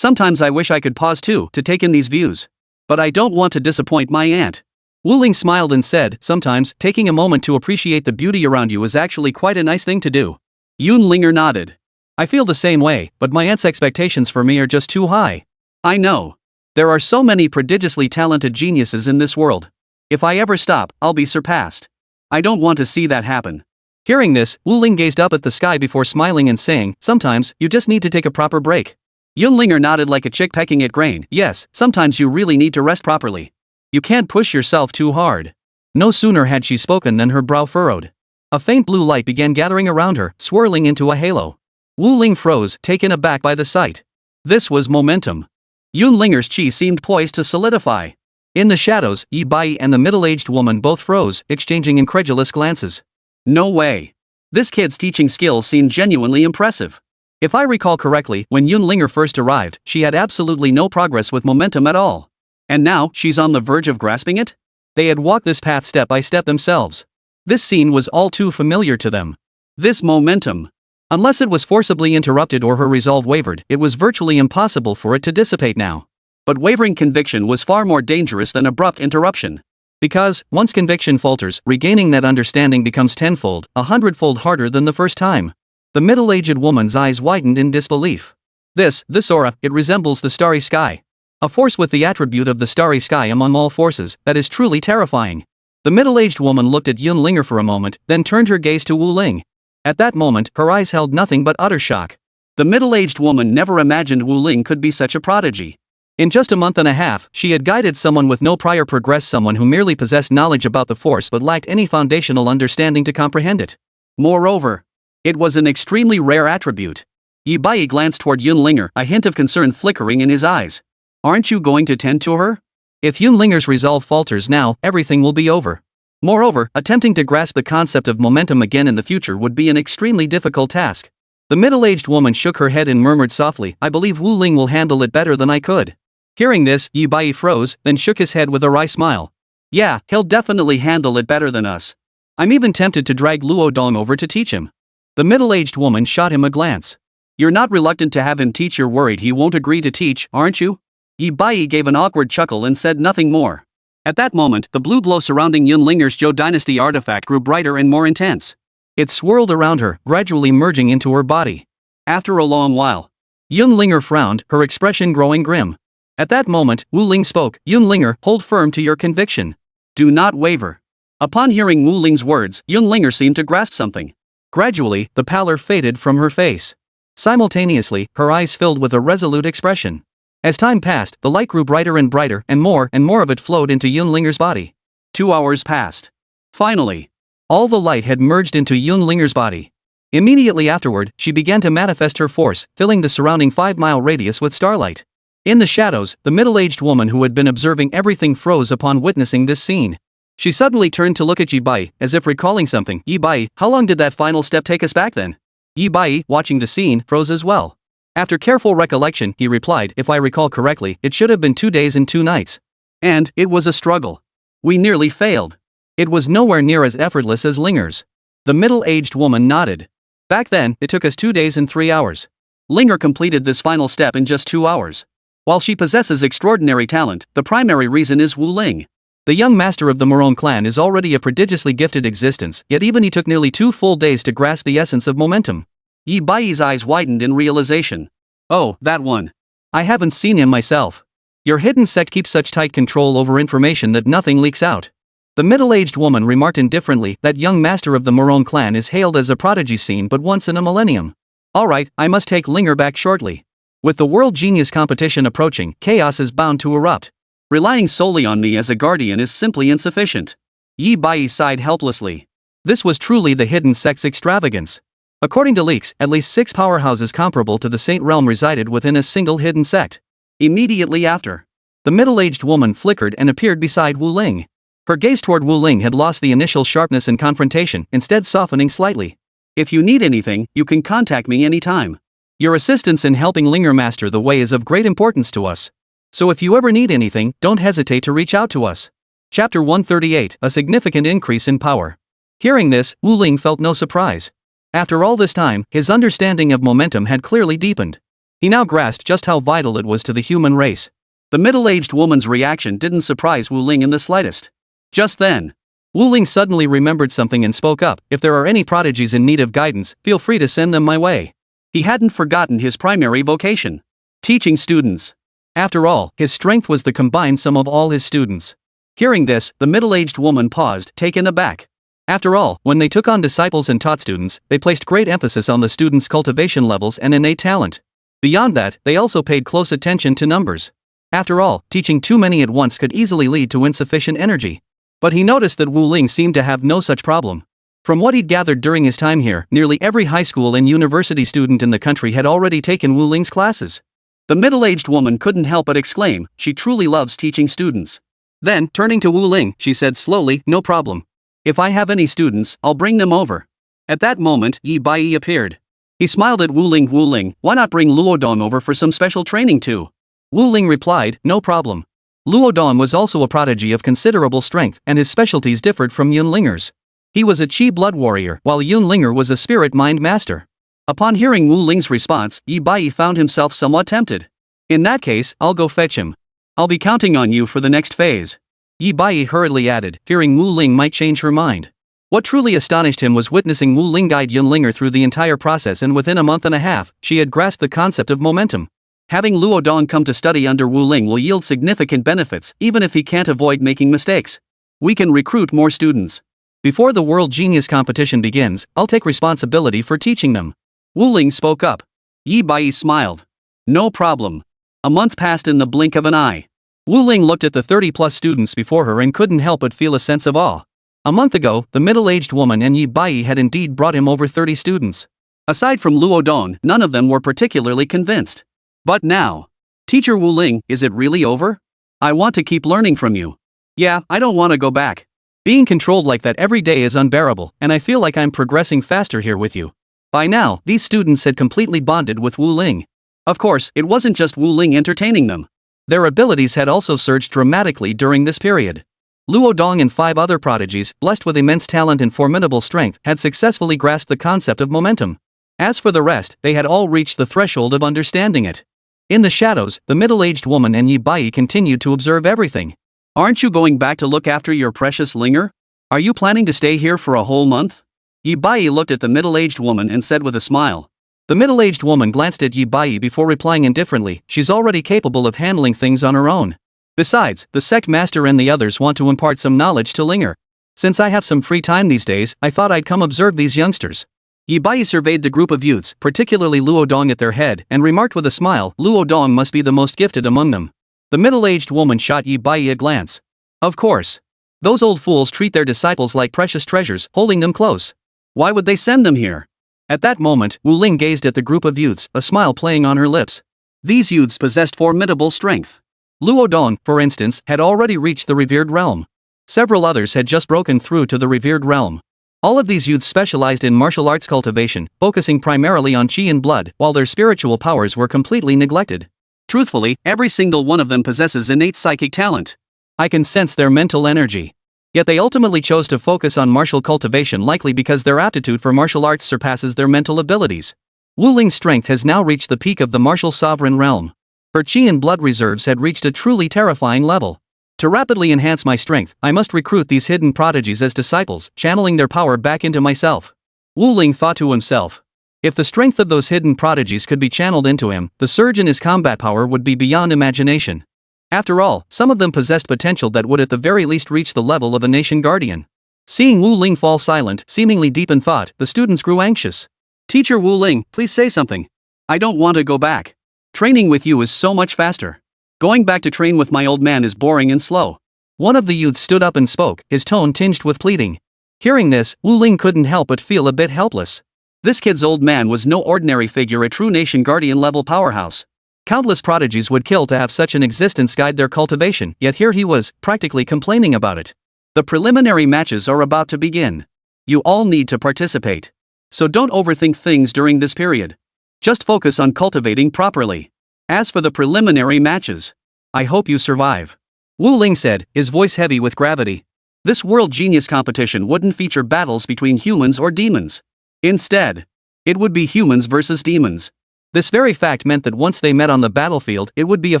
Sometimes I wish I could pause too to take in these views. But I don't want to disappoint my aunt. Wu Ling smiled and said, sometimes, taking a moment to appreciate the beauty around you is actually quite a nice thing to do. Yun Linger nodded. I feel the same way, but my aunt's expectations for me are just too high. I know. There are so many prodigiously talented geniuses in this world. If I ever stop, I'll be surpassed. I don't want to see that happen. Hearing this, Wu Ling gazed up at the sky before smiling and saying, sometimes, you just need to take a proper break. Yun Linger nodded like a chick pecking at grain. Yes, sometimes you really need to rest properly. You can't push yourself too hard. No sooner had she spoken than her brow furrowed. A faint blue light began gathering around her, swirling into a halo. Wu Ling froze, taken aback by the sight. This was momentum. Yun Linger's chi seemed poised to solidify. In the shadows, Yi Bai and the middle-aged woman both froze, exchanging incredulous glances. No way. This kid's teaching skills seemed genuinely impressive. If I recall correctly, when Yun Linger first arrived, she had absolutely no progress with momentum at all. And now, she's on the verge of grasping it? They had walked this path step by step themselves. This scene was all too familiar to them. This momentum. Unless it was forcibly interrupted or her resolve wavered, it was virtually impossible for it to dissipate now. But wavering conviction was far more dangerous than abrupt interruption. Because, once conviction falters, regaining that understanding becomes tenfold, 100-fold harder than the first time. The middle-aged woman's eyes widened in disbelief. This aura, it resembles the starry sky. A force with the attribute of the starry sky among all forces, that is truly terrifying. The middle-aged woman looked at Yun Linger for a moment, then turned her gaze to Wu Ling. At that moment, her eyes held nothing but utter shock. The middle-aged woman never imagined Wu Ling could be such a prodigy. In just a month and a half, she had guided someone with no prior progress, someone who merely possessed knowledge about the force but lacked any foundational understanding to comprehend it. Moreover, it was an extremely rare attribute. Yi Bai glanced toward Yun Linger, a hint of concern flickering in his eyes. Aren't you going to tend to her? If Yun Linger's resolve falters now, everything will be over. Moreover, attempting to grasp the concept of momentum again in the future would be an extremely difficult task. The middle-aged woman shook her head and murmured softly, I believe Wu Ling will handle it better than I could. Hearing this, Yi Bai froze, then shook his head with a wry smile. Yeah, he'll definitely handle it better than us. I'm even tempted to drag Luo Dong over to teach him. The middle-aged woman shot him a glance. You're not reluctant to have him teach, you're worried he won't agree to teach, aren't you? Yi Bai gave an awkward chuckle and said nothing more. At that moment, the blue glow surrounding Yun Linger's Zhou Dynasty artifact grew brighter and more intense. It swirled around her, gradually merging into her body. After a long while, Yun Linger frowned, her expression growing grim. At that moment, Wu Ling spoke, Yun Linger, hold firm to your conviction. Do not waver. Upon hearing Wu Ling's words, Yun Linger seemed to grasp something. Gradually, the pallor faded from her face. Simultaneously, her eyes filled with a resolute expression. As time passed, the light grew brighter and brighter, and more of it flowed into Yun Linger's body. 2 hours passed. Finally, all the light had merged into Yun Linger's body. Immediately afterward, she began to manifest her force, filling the surrounding 5-mile radius with starlight. In the shadows, the middle-aged woman who had been observing everything froze upon witnessing this scene. She suddenly turned to look at Yi Bai, as if recalling something. Yi Bai, how long did that final step take us back then? Yi Bai, watching the scene, froze as well. After careful recollection, he replied, if I recall correctly, it should have been 2 days and 2 nights. And, it was a struggle. We nearly failed. It was nowhere near as effortless as Linger's. The middle-aged woman nodded. Back then, it took us 2 days and 3 hours. Linger completed this final step in just 2 hours. While she possesses extraordinary talent, the primary reason is Wu Ling. The young master of the Morone clan is already a prodigiously gifted existence, yet even he took nearly 2 full days to grasp the essence of momentum. Yi Bai's eyes widened in realization. Oh, that one. I haven't seen him myself. Your hidden sect keeps such tight control over information that nothing leaks out. The middle-aged woman remarked indifferently, that young master of the Morone clan is hailed as a prodigy seen but once in a millennium. Alright, I must take Linger back shortly. With the world genius competition approaching, chaos is bound to erupt. Relying solely on me as a guardian is simply insufficient. Yi Bai sighed helplessly. This was truly the hidden sect's extravagance. According to leaks, at least 6 powerhouses comparable to the Saint Realm resided within a single hidden sect. Immediately after, the middle-aged woman flickered and appeared beside Wu Ling. Her gaze toward Wu Ling had lost the initial sharpness and confrontation, instead softening slightly. If you need anything, you can contact me anytime. Your assistance in helping Linger master the way is of great importance to us. So if you ever need anything, don't hesitate to reach out to us. Chapter 138, A Significant Increase in Power. Hearing this, Wu Ling felt no surprise. After all this time, his understanding of momentum had clearly deepened. He now grasped just how vital it was to the human race. The middle-aged woman's reaction didn't surprise Wu Ling in the slightest. Just then, Wu Ling suddenly remembered something and spoke up. If there are any prodigies in need of guidance, feel free to send them my way. He hadn't forgotten his primary vocation: teaching students. After all, his strength was the combined sum of all his students. Hearing this, the middle-aged woman paused, taken aback. After all, when they took on disciples and taught students, they placed great emphasis on the students' cultivation levels and innate talent. Beyond that, they also paid close attention to numbers. After all, teaching too many at once could easily lead to insufficient energy. But he noticed that Wu Ling seemed to have no such problem. From what he'd gathered during his time here, nearly every high school and university student in the country had already taken Wu Ling's classes. The middle-aged woman couldn't help but exclaim, she truly loves teaching students. Then, turning to Wu Ling, she said slowly, no problem. If I have any students, I'll bring them over. At that moment, Yi Bai appeared. He smiled at Wu Ling, why not bring Luodong over for some special training too? Wu Ling replied, no problem. Luodong was also a prodigy of considerable strength, and his specialties differed from Yunlingers. He was a Qi blood warrior, while Yunlinger was a spirit mind master. Upon hearing Wu Ling's response, Yi Bai found himself somewhat tempted. In that case, I'll go fetch him. I'll be counting on you for the next phase. Yi Bai hurriedly added, fearing Wu Ling might change her mind. What truly astonished him was witnessing Wu Ling guide Yunlinger through the entire process, and within a month and a half, she had grasped the concept of momentum. Having Luodong come to study under Wu Ling will yield significant benefits, even if he can't avoid making mistakes. We can recruit more students. Before the World Genius competition begins, I'll take responsibility for teaching them. Wu Ling spoke up. Yi Bai smiled. No problem. A month passed in the blink of an eye. Wu Ling looked at the 30-plus students before her and couldn't help but feel a sense of awe. A month ago, the middle-aged woman and Yi Bai had indeed brought him over 30 students. Aside from Luodong, none of them were particularly convinced. But now, Teacher Wu Ling, is it really over? I want to keep learning from you. Yeah, I don't want to go back. Being controlled like that every day is unbearable, and I feel like I'm progressing faster here with you. By now, these students had completely bonded with Wu Ling. Of course, it wasn't just Wu Ling entertaining them. Their abilities had also surged dramatically during this period. Luodong and 5 other prodigies, blessed with immense talent and formidable strength, had successfully grasped the concept of momentum. As for the rest, they had all reached the threshold of understanding it. In the shadows, the middle-aged woman and Yi Bai continued to observe everything. Aren't you going back to look after your precious Linger? Are you planning to stay here for a whole month? Yi Bai looked at the middle-aged woman and said with a smile. The middle-aged woman glanced at Yi Bai before replying indifferently, she's already capable of handling things on her own. Besides, the sect master and the others want to impart some knowledge to Linger. Since I have some free time these days, I thought I'd come observe these youngsters. Yi Bai surveyed the group of youths, particularly Luodong at their head, and remarked with a smile, Luodong must be the most gifted among them. The middle-aged woman shot Yi Bai a glance. Of course. Those old fools treat their disciples like precious treasures, holding them close. Why would they send them here? At that moment, Wu Ling gazed at the group of youths, a smile playing on her lips. These youths possessed formidable strength. Luodong, for instance, had already reached the revered realm. Several others had just broken through to the revered realm. All of these youths specialized in martial arts cultivation, focusing primarily on Qi and blood, while their spiritual powers were completely neglected. Truthfully, every single one of them possesses innate psychic talent. I can sense their mental energy. Yet they ultimately chose to focus on martial cultivation, likely because their aptitude for martial arts surpasses their mental abilities. Wu Ling's strength has now reached the peak of the martial sovereign realm. Her Qi and blood reserves had reached a truly terrifying level. To rapidly enhance my strength, I must recruit these hidden prodigies as disciples, channeling their power back into myself. Wu Ling thought to himself. If the strength of those hidden prodigies could be channeled into him, the surge in his combat power would be beyond imagination. After all, some of them possessed potential that would at the very least reach the level of a nation guardian. Seeing Wu Ling fall silent, seemingly deep in thought, the students grew anxious. Teacher Wu Ling, please say something. I don't want to go back. Training with you is so much faster. Going back to train with my old man is boring and slow. One of the youths stood up and spoke, his tone tinged with pleading. Hearing this, Wu Ling couldn't help but feel a bit helpless. This kid's old man was no ordinary figure, a true nation guardian level powerhouse. Countless prodigies would kill to have such an existence guide their cultivation, yet here he was, practically complaining about it. The preliminary matches are about to begin. You all need to participate. So don't overthink things during this period. Just focus on cultivating properly. As for the preliminary matches, I hope you survive. Wu Ling said, his voice heavy with gravity. This World Genius competition wouldn't feature battles between humans or demons. Instead, it would be humans versus demons. This very fact meant that once they met on the battlefield, it would be a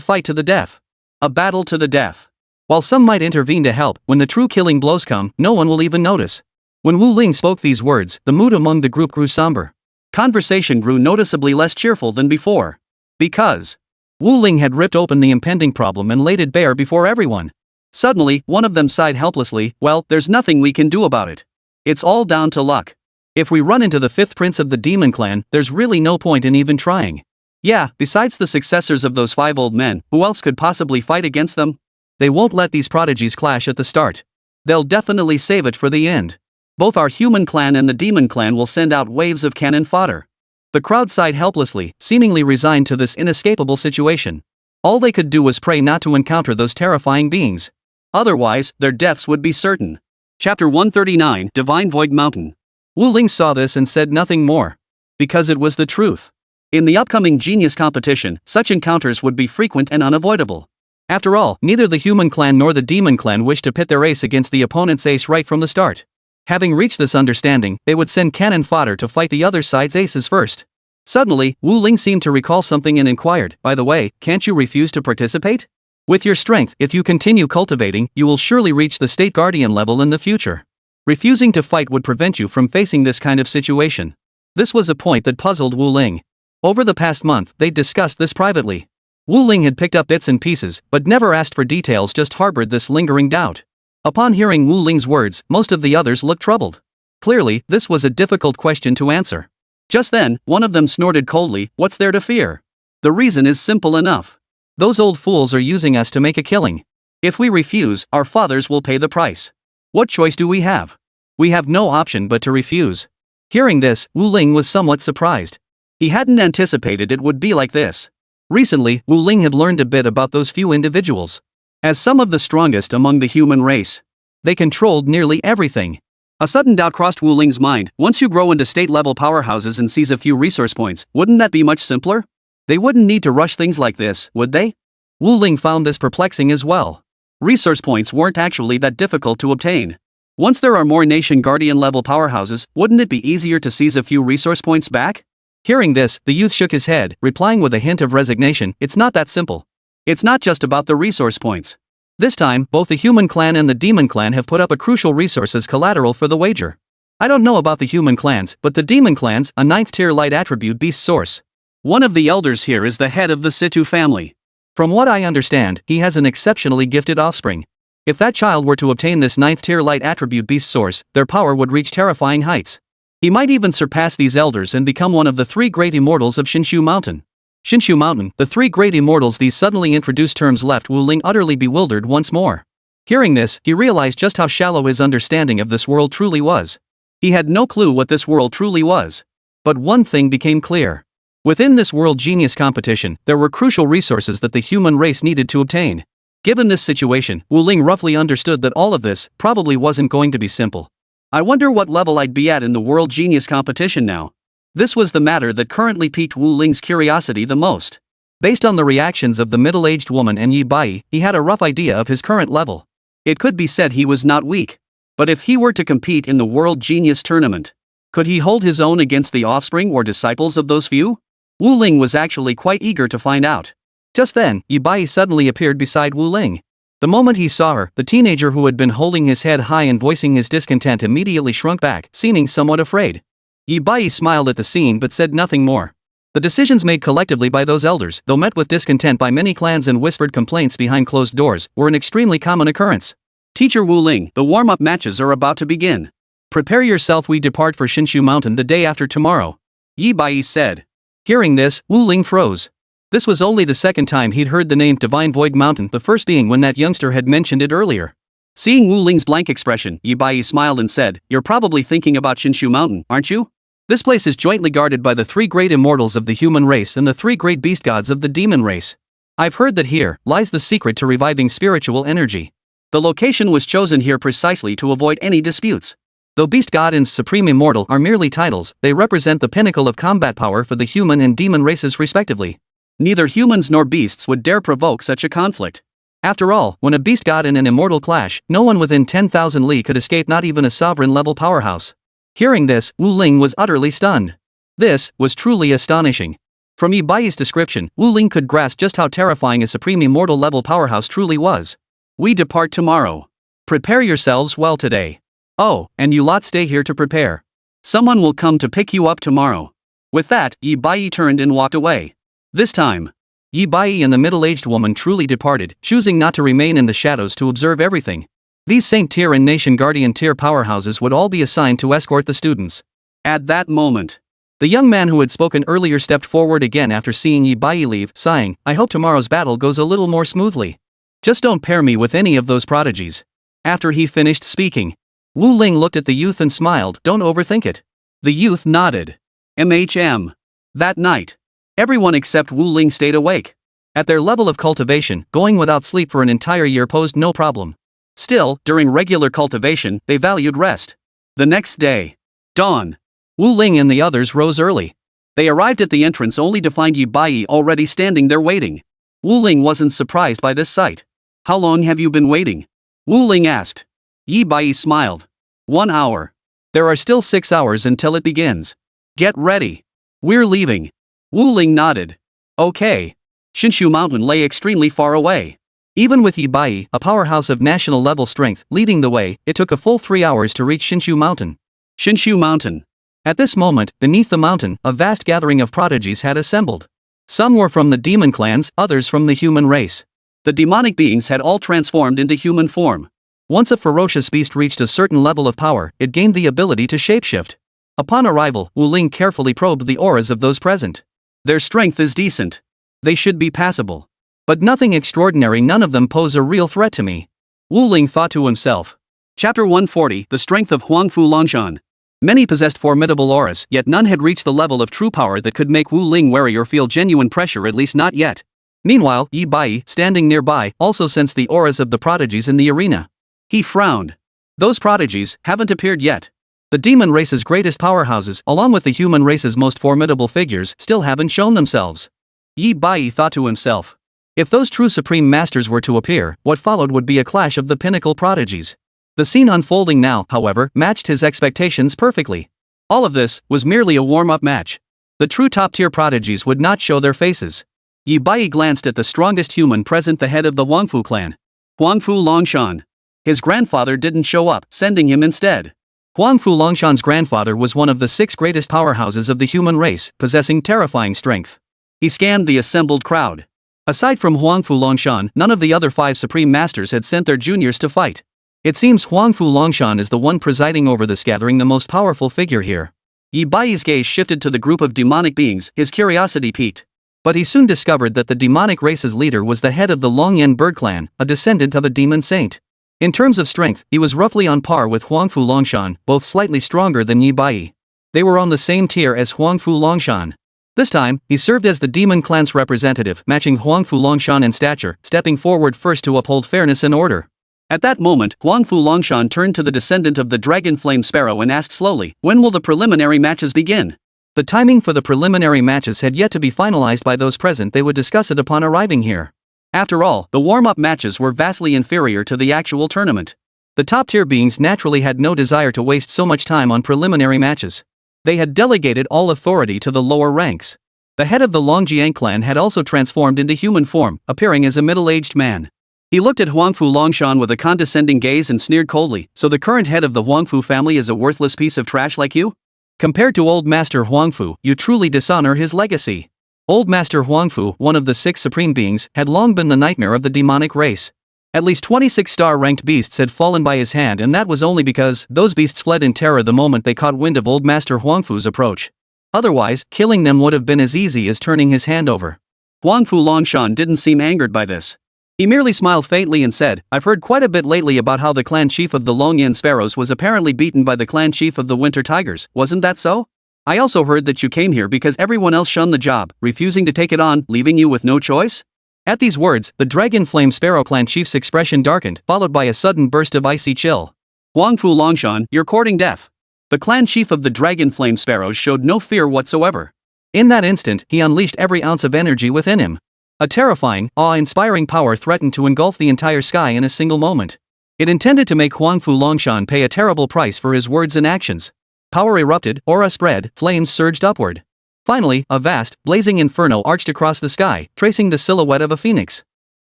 fight to the death. A battle to the death. While some might intervene to help, when the true killing blows come, no one will even notice. When Wu Ling spoke these words, the mood among the group grew somber. Conversation grew noticeably less cheerful than before. Because Wu Ling had ripped open the impending problem and laid it bare before everyone. Suddenly, one of them sighed helplessly, "Well, there's nothing we can do about it. It's all down to luck. If we run into the fifth prince of the demon clan, there's really no point in even trying. Yeah, besides the successors of those 5 old men, who else could possibly fight against them? They won't let these prodigies clash at the start. They'll definitely save it for the end. Both our human clan and the demon clan will send out waves of cannon fodder." The crowd sighed helplessly, seemingly resigned to this inescapable situation. All they could do was pray not to encounter those terrifying beings. Otherwise, their deaths would be certain. Chapter 139, Divine Void Mountain. Wu Ling saw this and said nothing more. Because it was the truth. In the upcoming genius competition, such encounters would be frequent and unavoidable. After all, neither the human clan nor the demon clan wished to pit their ace against the opponent's ace right from the start. Having reached this understanding, they would send cannon fodder to fight the other side's aces first. Suddenly, Wu Ling seemed to recall something and inquired, "By the way, can't you refuse to participate? With your strength, if you continue cultivating, you will surely reach the state guardian level in the future. Refusing to fight would prevent you from facing this kind of situation." This was a point that puzzled Wu Ling. Over the past month, they'd discussed this privately. Wu Ling had picked up bits and pieces, but never asked for details, just harbored this lingering doubt. Upon hearing Wu Ling's words, most of the others looked troubled. Clearly, this was a difficult question to answer. Just then, one of them snorted coldly, "What's there to fear? The reason is simple enough. Those old fools are using us to make a killing. If we refuse, our fathers will pay the price. What choice do we have? We have no option but to refuse." Hearing this, Wu Ling was somewhat surprised. He hadn't anticipated it would be like this. Recently, Wu Ling had learned a bit about those few individuals. As some of the strongest among the human race, they controlled nearly everything. A sudden doubt crossed Wu Ling's mind. Once you grow into state-level powerhouses and seize a few resource points, wouldn't that be much simpler? They wouldn't need to rush things like this, would they? Wu Ling found this perplexing as well. Resource points weren't actually that difficult to obtain. Once there are more nation guardian-level powerhouses, wouldn't it be easier to seize a few resource points back? Hearing this, the youth shook his head, replying with a hint of resignation, "It's not that simple. It's not just about the resource points. This time, both the human clan and the demon clan have put up a crucial resource as collateral for the wager. I don't know about the human clans, but the demon clans, a 9th-tier light attribute beast source. One of the elders here is the head of the Situ family. From what I understand, he has an exceptionally gifted offspring. If that child were to obtain this 9th-tier light attribute beast source, their power would reach terrifying heights. He might even surpass these elders and become one of the 3 great immortals of Shinshu Mountain." Shinshu Mountain, the 3 great immortals. These suddenly introduced terms left Wu Ling utterly bewildered once more. Hearing this, he realized just how shallow his understanding of this world truly was. He had no clue what this world truly was. But one thing became clear. Within this world genius competition, there were crucial resources that the human race needed to obtain. Given this situation, Wu Ling roughly understood that all of this probably wasn't going to be simple. I wonder what level I'd be at in the world genius competition now. This was the matter that currently piqued Wu Ling's curiosity the most. Based on the reactions of the middle-aged woman and Yi Bai, he had a rough idea of his current level. It could be said he was not weak. But if he were to compete in the World Genius Tournament, could he hold his own against the offspring or disciples of those few? Wu Ling was actually quite eager to find out. Just then, Yi Bai suddenly appeared beside Wu Ling. The moment he saw her, the teenager who had been holding his head high and voicing his discontent immediately shrunk back, seeming somewhat afraid. Yi Bai smiled at the scene but said nothing more. The decisions made collectively by those elders, though met with discontent by many clans and whispered complaints behind closed doors, were an extremely common occurrence. Teacher Wu Ling, the warm-up matches are about to begin. Prepare yourself, we depart for Shinshu Mountain the day after tomorrow. Yi Bai said. Hearing this, Wu Ling froze. This was only the second time he'd heard the name Divine Void Mountain, the first being when that youngster had mentioned it earlier. Seeing Wu Ling's blank expression, Yi Bai smiled and said, "You're probably thinking about Shinshu Mountain, aren't you? This place is jointly guarded by the 3 great immortals of the human race and the 3 great beast gods of the demon race. I've heard that here lies the secret to reviving spiritual energy. The location was chosen here precisely to avoid any disputes. Though Beast God and Supreme Immortal are merely titles, they represent the pinnacle of combat power for the human and demon races respectively. Neither humans nor beasts would dare provoke such a conflict. After all, when a beast god and an immortal clash, no one within 10,000 li could escape, not even a sovereign-level powerhouse." Hearing this, Wu Ling was utterly stunned. This was truly astonishing. From Yi Baiyi's description, Wu Ling could grasp just how terrifying a supreme immortal level powerhouse truly was. We depart tomorrow. Prepare yourselves well today. Oh, and you lot stay here to prepare. Someone will come to pick you up tomorrow. With that, Yi Baiyi turned and walked away. This time, Yi Baiyi and the middle-aged woman truly departed, choosing not to remain in the shadows to observe everything. These Saint Tier and Nation Guardian Tier powerhouses would all be assigned to escort the students. At that moment, the young man who had spoken earlier stepped forward again after seeing Yi Baiyi leave, sighing, I hope tomorrow's battle goes a little more smoothly. Just don't pair me with any of those prodigies. After he finished speaking, Wu Ling looked at the youth and smiled, don't overthink it. The youth nodded. That night, everyone except Wu Ling stayed awake. At their level of cultivation, going without sleep for an entire year posed no problem. Still, during regular cultivation, they valued rest. The next day, dawn, Wu Ling and the others rose early. They arrived at the entrance only to find Yi Baiyi already standing there waiting. Wu Ling wasn't surprised by this sight. How long have you been waiting? Wu Ling asked. Yi Baiyi smiled. 1 hour. There are still 6 hours until it begins. Get ready. We're leaving. Wu Ling nodded. Okay. Shinshu Mountain lay extremely far away. Even with Yi Baiyi, a powerhouse of national level strength, leading the way, it took a full 3 hours to reach Shinshu Mountain. Shinshu Mountain. At this moment, beneath the mountain, a vast gathering of prodigies had assembled. Some were from the demon clans, others from the human race. The demonic beings had all transformed into human form. Once a ferocious beast reached a certain level of power, it gained the ability to shapeshift. Upon arrival, Wu Ling carefully probed the auras of those present. Their strength is decent. They should be passable. But nothing extraordinary, none of them pose a real threat to me. Wu Ling thought to himself. Chapter 140, The Strength of Huangfu Longshan. Many possessed formidable auras, yet none had reached the level of true power that could make Wu Ling wary or feel genuine pressure, at least not yet. Meanwhile, Yi Baiyi, standing nearby, also sensed the auras of the prodigies in the arena. He frowned. Those prodigies haven't appeared yet. The demon race's greatest powerhouses, along with the human race's most formidable figures, still haven't shown themselves. Yi Baiyi thought to himself. If those true supreme masters were to appear, what followed would be a clash of the pinnacle prodigies. The scene unfolding now, however, matched his expectations perfectly. All of this was merely a warm-up match. The true top-tier prodigies would not show their faces. Yi Baiyi glanced at the strongest human present, the head of the Huangfu clan. Huangfu Longshan. His grandfather didn't show up, sending him instead. Huangfu Longshan's grandfather was one of the 6 greatest powerhouses of the human race, possessing terrifying strength. He scanned the assembled crowd. Aside from Huangfu Longshan, none of the other 5 supreme masters had sent their juniors to fight. It seems Huangfu Longshan is the one presiding over this gathering, the most powerful figure here. Yi Baiyi's gaze shifted to the group of demonic beings, his curiosity piqued. But he soon discovered that the demonic race's leader was the head of the Longyan bird clan, a descendant of a demon saint. In terms of strength, he was roughly on par with Huangfu Longshan, both slightly stronger than Yi Baiyi. They were on the same tier as Huangfu Longshan. This time, he served as the demon clan's representative, matching Huangfu Longshan in stature, stepping forward first to uphold fairness and order. At that moment, Huangfu Longshan turned to the descendant of the dragon flame sparrow and asked slowly, when will the preliminary matches begin? The timing for the preliminary matches had yet to be finalized by those present. They would discuss it upon arriving here. After all, the warm-up matches were vastly inferior to the actual tournament. The top-tier beings naturally had no desire to waste so much time on preliminary matches. They had delegated all authority to the lower ranks. The head of the Longjiang clan had also transformed into human form, appearing as a middle-aged man. He looked at Huangfu Longshan with a condescending gaze and sneered coldly, so the current head of the Huangfu family is a worthless piece of trash like you? Compared to Old Master Huangfu, you truly dishonor his legacy. Old Master Huangfu, one of the 6 supreme beings, had long been the nightmare of the demonic race. At least 26 star-ranked beasts had fallen by his hand, and that was only because those beasts fled in terror the moment they caught wind of Old Master Huangfu's approach. Otherwise, killing them would have been as easy as turning his hand over. Huangfu Longshan didn't seem angered by this. He merely smiled faintly and said, I've heard quite a bit lately about how the clan chief of the Longyan Sparrows was apparently beaten by the clan chief of the Winter Tigers, wasn't that so? I also heard that you came here because everyone else shunned the job, refusing to take it on, leaving you with no choice? At these words, the Dragon Flame Sparrow clan chief's expression darkened, followed by a sudden burst of icy chill. Huangfu Longshan, you're courting death. The clan chief of the Dragon Flame Sparrows showed no fear whatsoever. In that instant, he unleashed every ounce of energy within him. A terrifying, awe-inspiring power threatened to engulf the entire sky in a single moment. It intended to make Huangfu Longshan pay a terrible price for his words and actions. Power erupted, aura spread, flames surged upward. Finally, a vast, blazing inferno arched across the sky, tracing the silhouette of a phoenix.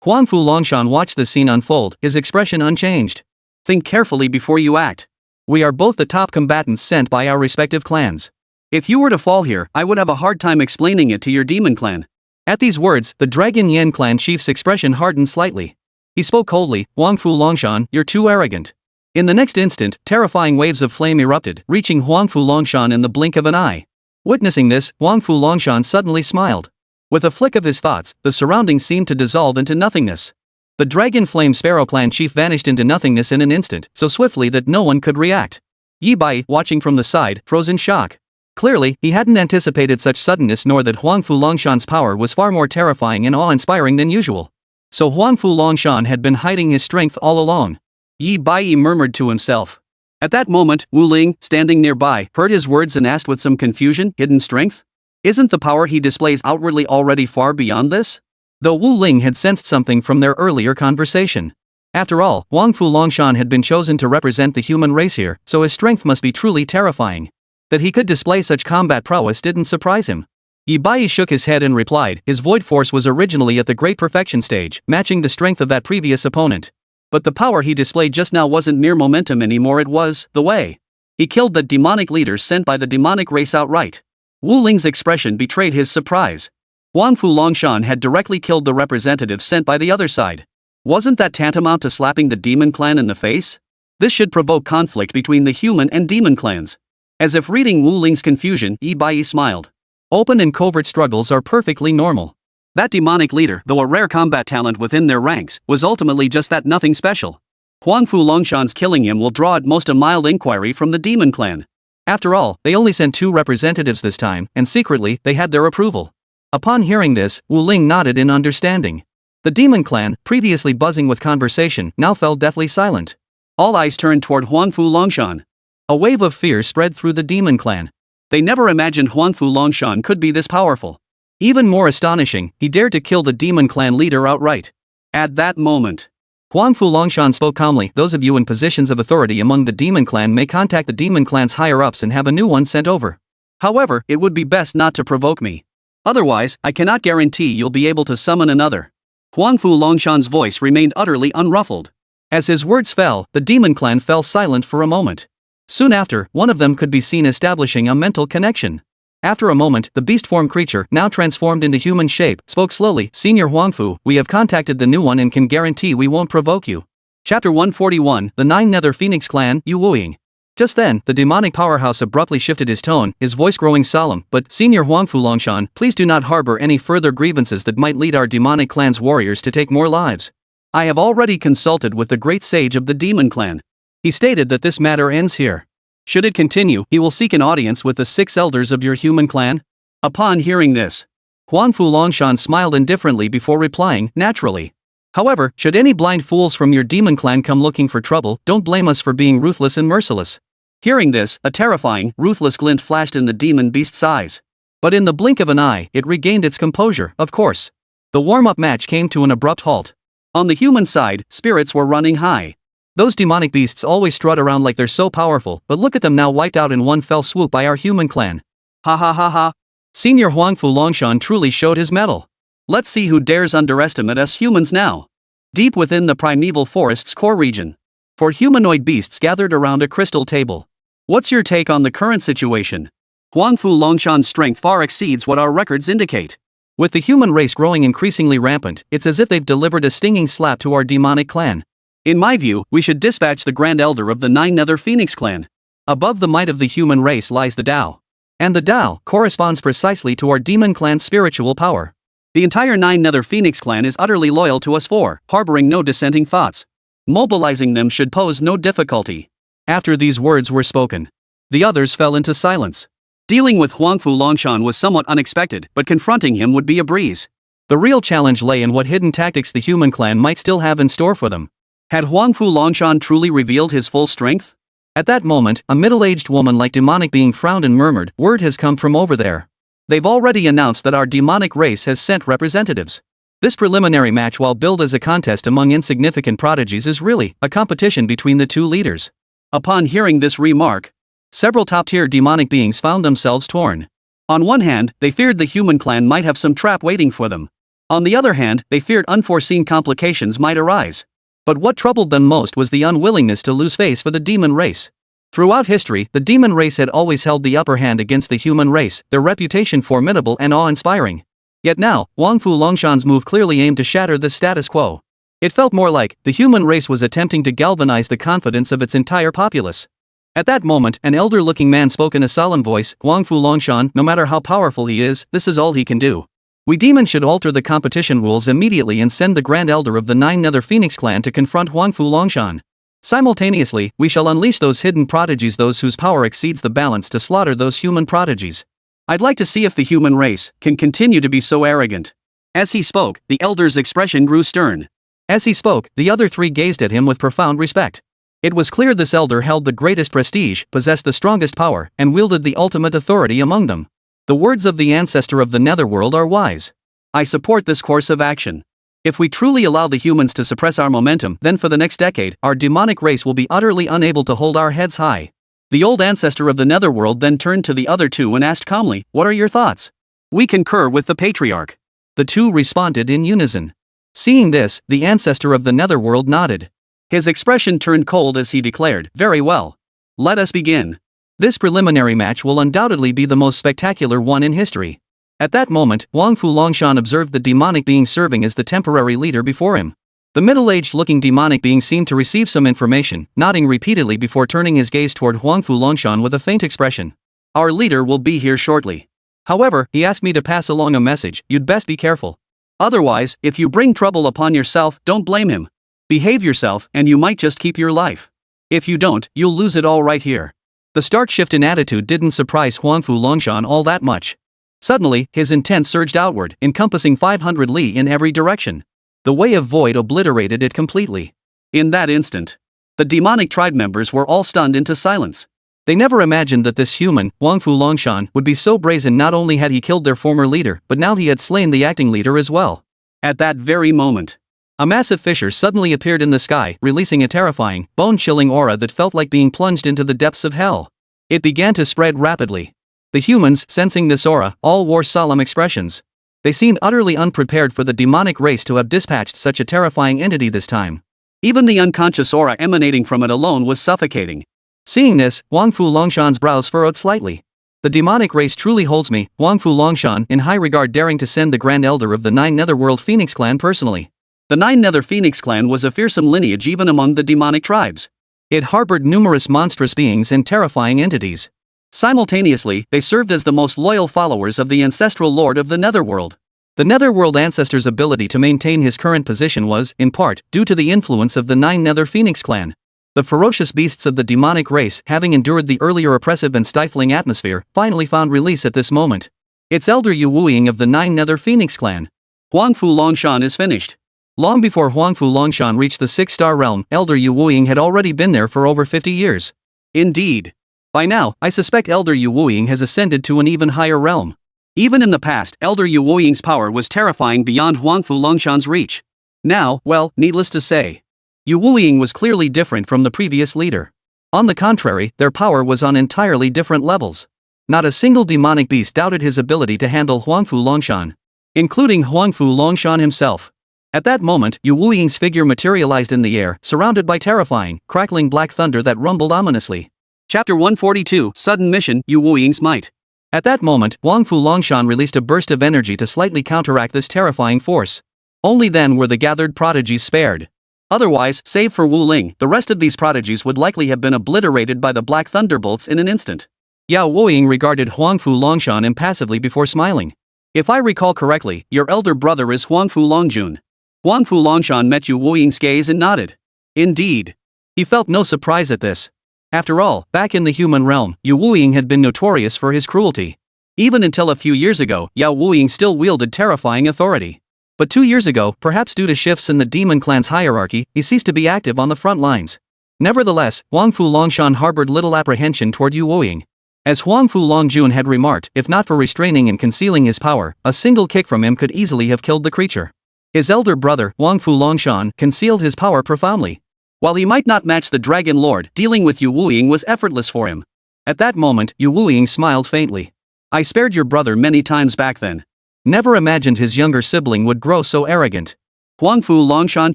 Huangfu Longshan watched the scene unfold, his expression unchanged. Think carefully before you act. We are both the top combatants sent by our respective clans. If you were to fall here, I would have a hard time explaining it to your demon clan. At these words, the Dragon Yen clan chief's expression hardened slightly. He spoke coldly, Huangfu Longshan, you're too arrogant. In the next instant, terrifying waves of flame erupted, reaching Huangfu Longshan in the blink of an eye. Witnessing this, Huangfu Longshan suddenly smiled. With a flick of his thoughts, the surroundings seemed to dissolve into nothingness. The Dragon Flame Sparrow clan chief vanished into nothingness in an instant, so swiftly that no one could react. Yi Bai, watching from the side, froze in shock. Clearly, he hadn't anticipated such suddenness nor that Huangfu Longshan's power was far more terrifying and awe-inspiring than usual. So Huangfu Longshan had been hiding his strength all along. Yi Bai murmured to himself. At that moment, Wu Ling, standing nearby, heard his words and asked with some confusion, hidden strength? Isn't the power he displays outwardly already far beyond this? Though Wu Ling had sensed something from their earlier conversation. After all, Huangfu Longshan had been chosen to represent the human race here, so his strength must be truly terrifying. That he could display such combat prowess didn't surprise him. Yi Bai shook his head and replied, his void force was originally at the great perfection stage, matching the strength of that previous opponent. But the power he displayed just now wasn't mere momentum anymore, it was the way. He killed the demonic leaders sent by the demonic race outright. Wu Ling's expression betrayed his surprise. Huangfu Longshan had directly killed the representative sent by the other side. Wasn't that tantamount to slapping the demon clan in the face? This should provoke conflict between the human and demon clans. As if reading Wu Ling's confusion, Yi Bai smiled. Open and covert struggles are perfectly normal. That demonic leader, though a rare combat talent within their ranks, was ultimately just that, nothing special. Huangfu Longshan's killing him will draw at most a mild inquiry from the demon clan. After all, they only sent 2 representatives this time, and secretly, they had their approval. Upon hearing this, Wu Ling nodded in understanding. The demon clan, previously buzzing with conversation, now fell deathly silent. All eyes turned toward Huangfu Longshan. A wave of fear spread through the demon clan. They never imagined Huangfu Longshan could be this powerful. Even more astonishing, he dared to kill the demon clan leader outright. At that moment, Huangfu Longshan spoke calmly, those of you in positions of authority among the demon clan may contact the demon clan's higher-ups and have a new one sent over. However, it would be best not to provoke me. Otherwise, I cannot guarantee you'll be able to summon another. Huangfu Longshan's voice remained utterly unruffled. As his words fell, the demon clan fell silent for a moment. Soon after, one of them could be seen establishing a mental connection. After a moment, the beast-form creature, now transformed into human shape, spoke slowly, Senior Huangfu, we have contacted the new one and can guarantee we won't provoke you. Chapter 141, The Nine Nether Phoenix Clan, Yu Wuing. Just then, the demonic powerhouse abruptly shifted his tone, his voice growing solemn, but, Senior Huangfu Longshan, please do not harbor any further grievances that might lead our demonic clan's warriors to take more lives. I have already consulted with the great sage of the demon clan. He stated that this matter ends here. Should it continue, he will seek an audience with the 6 elders of your human clan. Upon hearing this, Huangfu Longshan smiled indifferently before replying, naturally. However, should any blind fools from your demon clan come looking for trouble, don't blame us for being ruthless and merciless. Hearing this, a terrifying, ruthless glint flashed in the demon beast's eyes. But in the blink of an eye, it regained its composure, of course. The warm-up match came to an abrupt halt. On the human side, spirits were running high. Those demonic beasts always strut around like they're so powerful, but look at them now, wiped out in one fell swoop by our human clan. Ha ha ha ha. Senior Huangfu Longshan truly showed his mettle. Let's see who dares underestimate us humans now. Deep within the primeval forest's core region, 4 humanoid beasts gathered around a crystal table. What's your take on the current situation? Huangfu Longshan's strength far exceeds what our records indicate. With the human race growing increasingly rampant, it's as if they've delivered a stinging slap to our demonic clan. In my view, we should dispatch the Grand Elder of the 9 Nether Phoenix clan. Above the might of the human race lies the Tao. And the Tao corresponds precisely to our demon clan's spiritual power. The entire 9 Nether Phoenix clan is utterly loyal to us 4, harboring no dissenting thoughts. Mobilizing them should pose no difficulty. After these words were spoken, the others fell into silence. Dealing with Huangfu Longshan was somewhat unexpected, but confronting him would be a breeze. The real challenge lay in what hidden tactics the human clan might still have in store for them. Had Huangfu Longshan truly revealed his full strength? At that moment, a middle-aged woman-like demonic being frowned and murmured, word has come from over there. They've already announced that our demonic race has sent representatives. This preliminary match, while billed as a contest among insignificant prodigies, is really a competition between the 2 leaders. Upon hearing this remark, several top-tier demonic beings found themselves torn. On one hand, they feared the human clan might have some trap waiting for them. On the other hand, they feared unforeseen complications might arise. But what troubled them most was the unwillingness to lose face for the demon race. Throughout history, the demon race had always held the upper hand against the human race, their reputation formidable and awe-inspiring. Yet now, Huangfu Longshan's move clearly aimed to shatter this status quo. It felt more like the human race was attempting to galvanize the confidence of its entire populace. At that moment, an elder-looking man spoke in a solemn voice, "Huangfu Longshan, no matter how powerful he is, this is all he can do. We demons should alter the competition rules immediately and send the Grand Elder of the Nine Nether Phoenix clan to confront Huangfu Longshan. Simultaneously, we shall unleash those hidden prodigies, those whose power exceeds the balance, to slaughter those human prodigies. I'd like to see if the human race can continue to be so arrogant." As he spoke, the elder's expression grew stern. As he spoke, the other three gazed at him with profound respect. It was clear this elder held the greatest prestige, possessed the strongest power, and wielded the ultimate authority among them. The words of the ancestor of the netherworld are wise. I support this course of action. If we truly allow the humans to suppress our momentum, then for the next decade, our demonic race will be utterly unable to hold our heads high. The old ancestor of the netherworld then turned to the other two and asked calmly, "What are your thoughts?" "We concur with the patriarch." The two responded in unison. Seeing this, the ancestor of the netherworld nodded. His expression turned cold as he declared, "Very well. Let us begin. This preliminary match will undoubtedly be the most spectacular one in history." At that moment, Huangfu Longshan observed the demonic being serving as the temporary leader before him. The middle-aged looking demonic being seemed to receive some information, nodding repeatedly before turning his gaze toward Huangfu Longshan with a faint expression. "Our leader will be here shortly. However, he asked me to pass along a message. You'd best be careful. Otherwise, if you bring trouble upon yourself, don't blame him. Behave yourself, and you might just keep your life. If you don't, you'll lose it all right here." The stark shift in attitude didn't surprise Huangfu Longshan all that much. Suddenly, his intent surged outward, encompassing 500 li in every direction. The way of void obliterated it completely. In that instant, the demonic tribe members were all stunned into silence. They never imagined that this human, Huangfu Longshan, would be so brazen. Not only had he killed their former leader, but now he had slain the acting leader as well. At that very moment, a massive fissure suddenly appeared in the sky, releasing a terrifying, bone-chilling aura that felt like being plunged into the depths of hell. It began to spread rapidly. The humans, sensing this aura, all wore solemn expressions. They seemed utterly unprepared for the demonic race to have dispatched such a terrifying entity this time. Even the unconscious aura emanating from it alone was suffocating. Seeing this, Huangfu Longshan's brows furrowed slightly. The demonic race truly holds me, Huangfu Longshan, in high regard, daring to send the Grand Elder of the Nine Netherworld Phoenix clan personally. The Nine Nether Phoenix clan was a fearsome lineage even among the demonic tribes. It harbored numerous monstrous beings and terrifying entities. Simultaneously, they served as the most loyal followers of the ancestral lord of the netherworld. The netherworld ancestor's ability to maintain his current position was, in part, due to the influence of the Nine Nether Phoenix clan. The ferocious beasts of the demonic race, having endured the earlier oppressive and stifling atmosphere, finally found release at this moment. Its elder Yu Wuing of the Nine Nether Phoenix clan. Huangfu Longshan is finished. Long before Huangfu Longshan reached the 6-star realm, Elder Yu Wuing had already been there for over 50 years. Indeed. By now, I suspect Elder Yu Wuing has ascended to an even higher realm. Even in the past, Elder Yu Wuing's power was terrifying beyond Huangfu Longshan's reach. Now, well, needless to say, Yu Wuing was clearly different from the previous leader. On the contrary, their power was on entirely different levels. Not a single demonic beast doubted his ability to handle Huangfu Longshan, including Huangfu Longshan himself. At that moment, Yu Wuing's figure materialized in the air, surrounded by terrifying, crackling black thunder that rumbled ominously. Chapter 142, Sudden Mission, Yu Wuing's Might. At that moment, Huangfu Longshan released a burst of energy to slightly counteract this terrifying force. Only then were the gathered prodigies spared. Otherwise, save for Wu Ling, the rest of these prodigies would likely have been obliterated by the black thunderbolts in an instant. Yao Wuing regarded Huangfu Longshan impassively before smiling. "If I recall correctly, your elder brother is Huangfu Longjun." Huangfu Longshan met Yu Wuing's gaze and nodded. Indeed. He felt no surprise at this. After all, back in the human realm, Yu Wuing had been notorious for his cruelty. Even until a few years ago, Yao Wuing still wielded terrifying authority. But 2 years ago, perhaps due to shifts in the demon clan's hierarchy, he ceased to be active on the front lines. Nevertheless, Huangfu Longshan harbored little apprehension toward Yu Wuing. As Huangfu Longjun had remarked, if not for restraining and concealing his power, a single kick from him could easily have killed the creature. His elder brother, Huangfu Longshan, concealed his power profoundly. While he might not match the Dragon Lord, dealing with Yu Wuing was effortless for him. At that moment, Yu Wuing smiled faintly. I spared your brother many times back then. Never imagined his younger sibling would grow so arrogant. Huangfu Longshan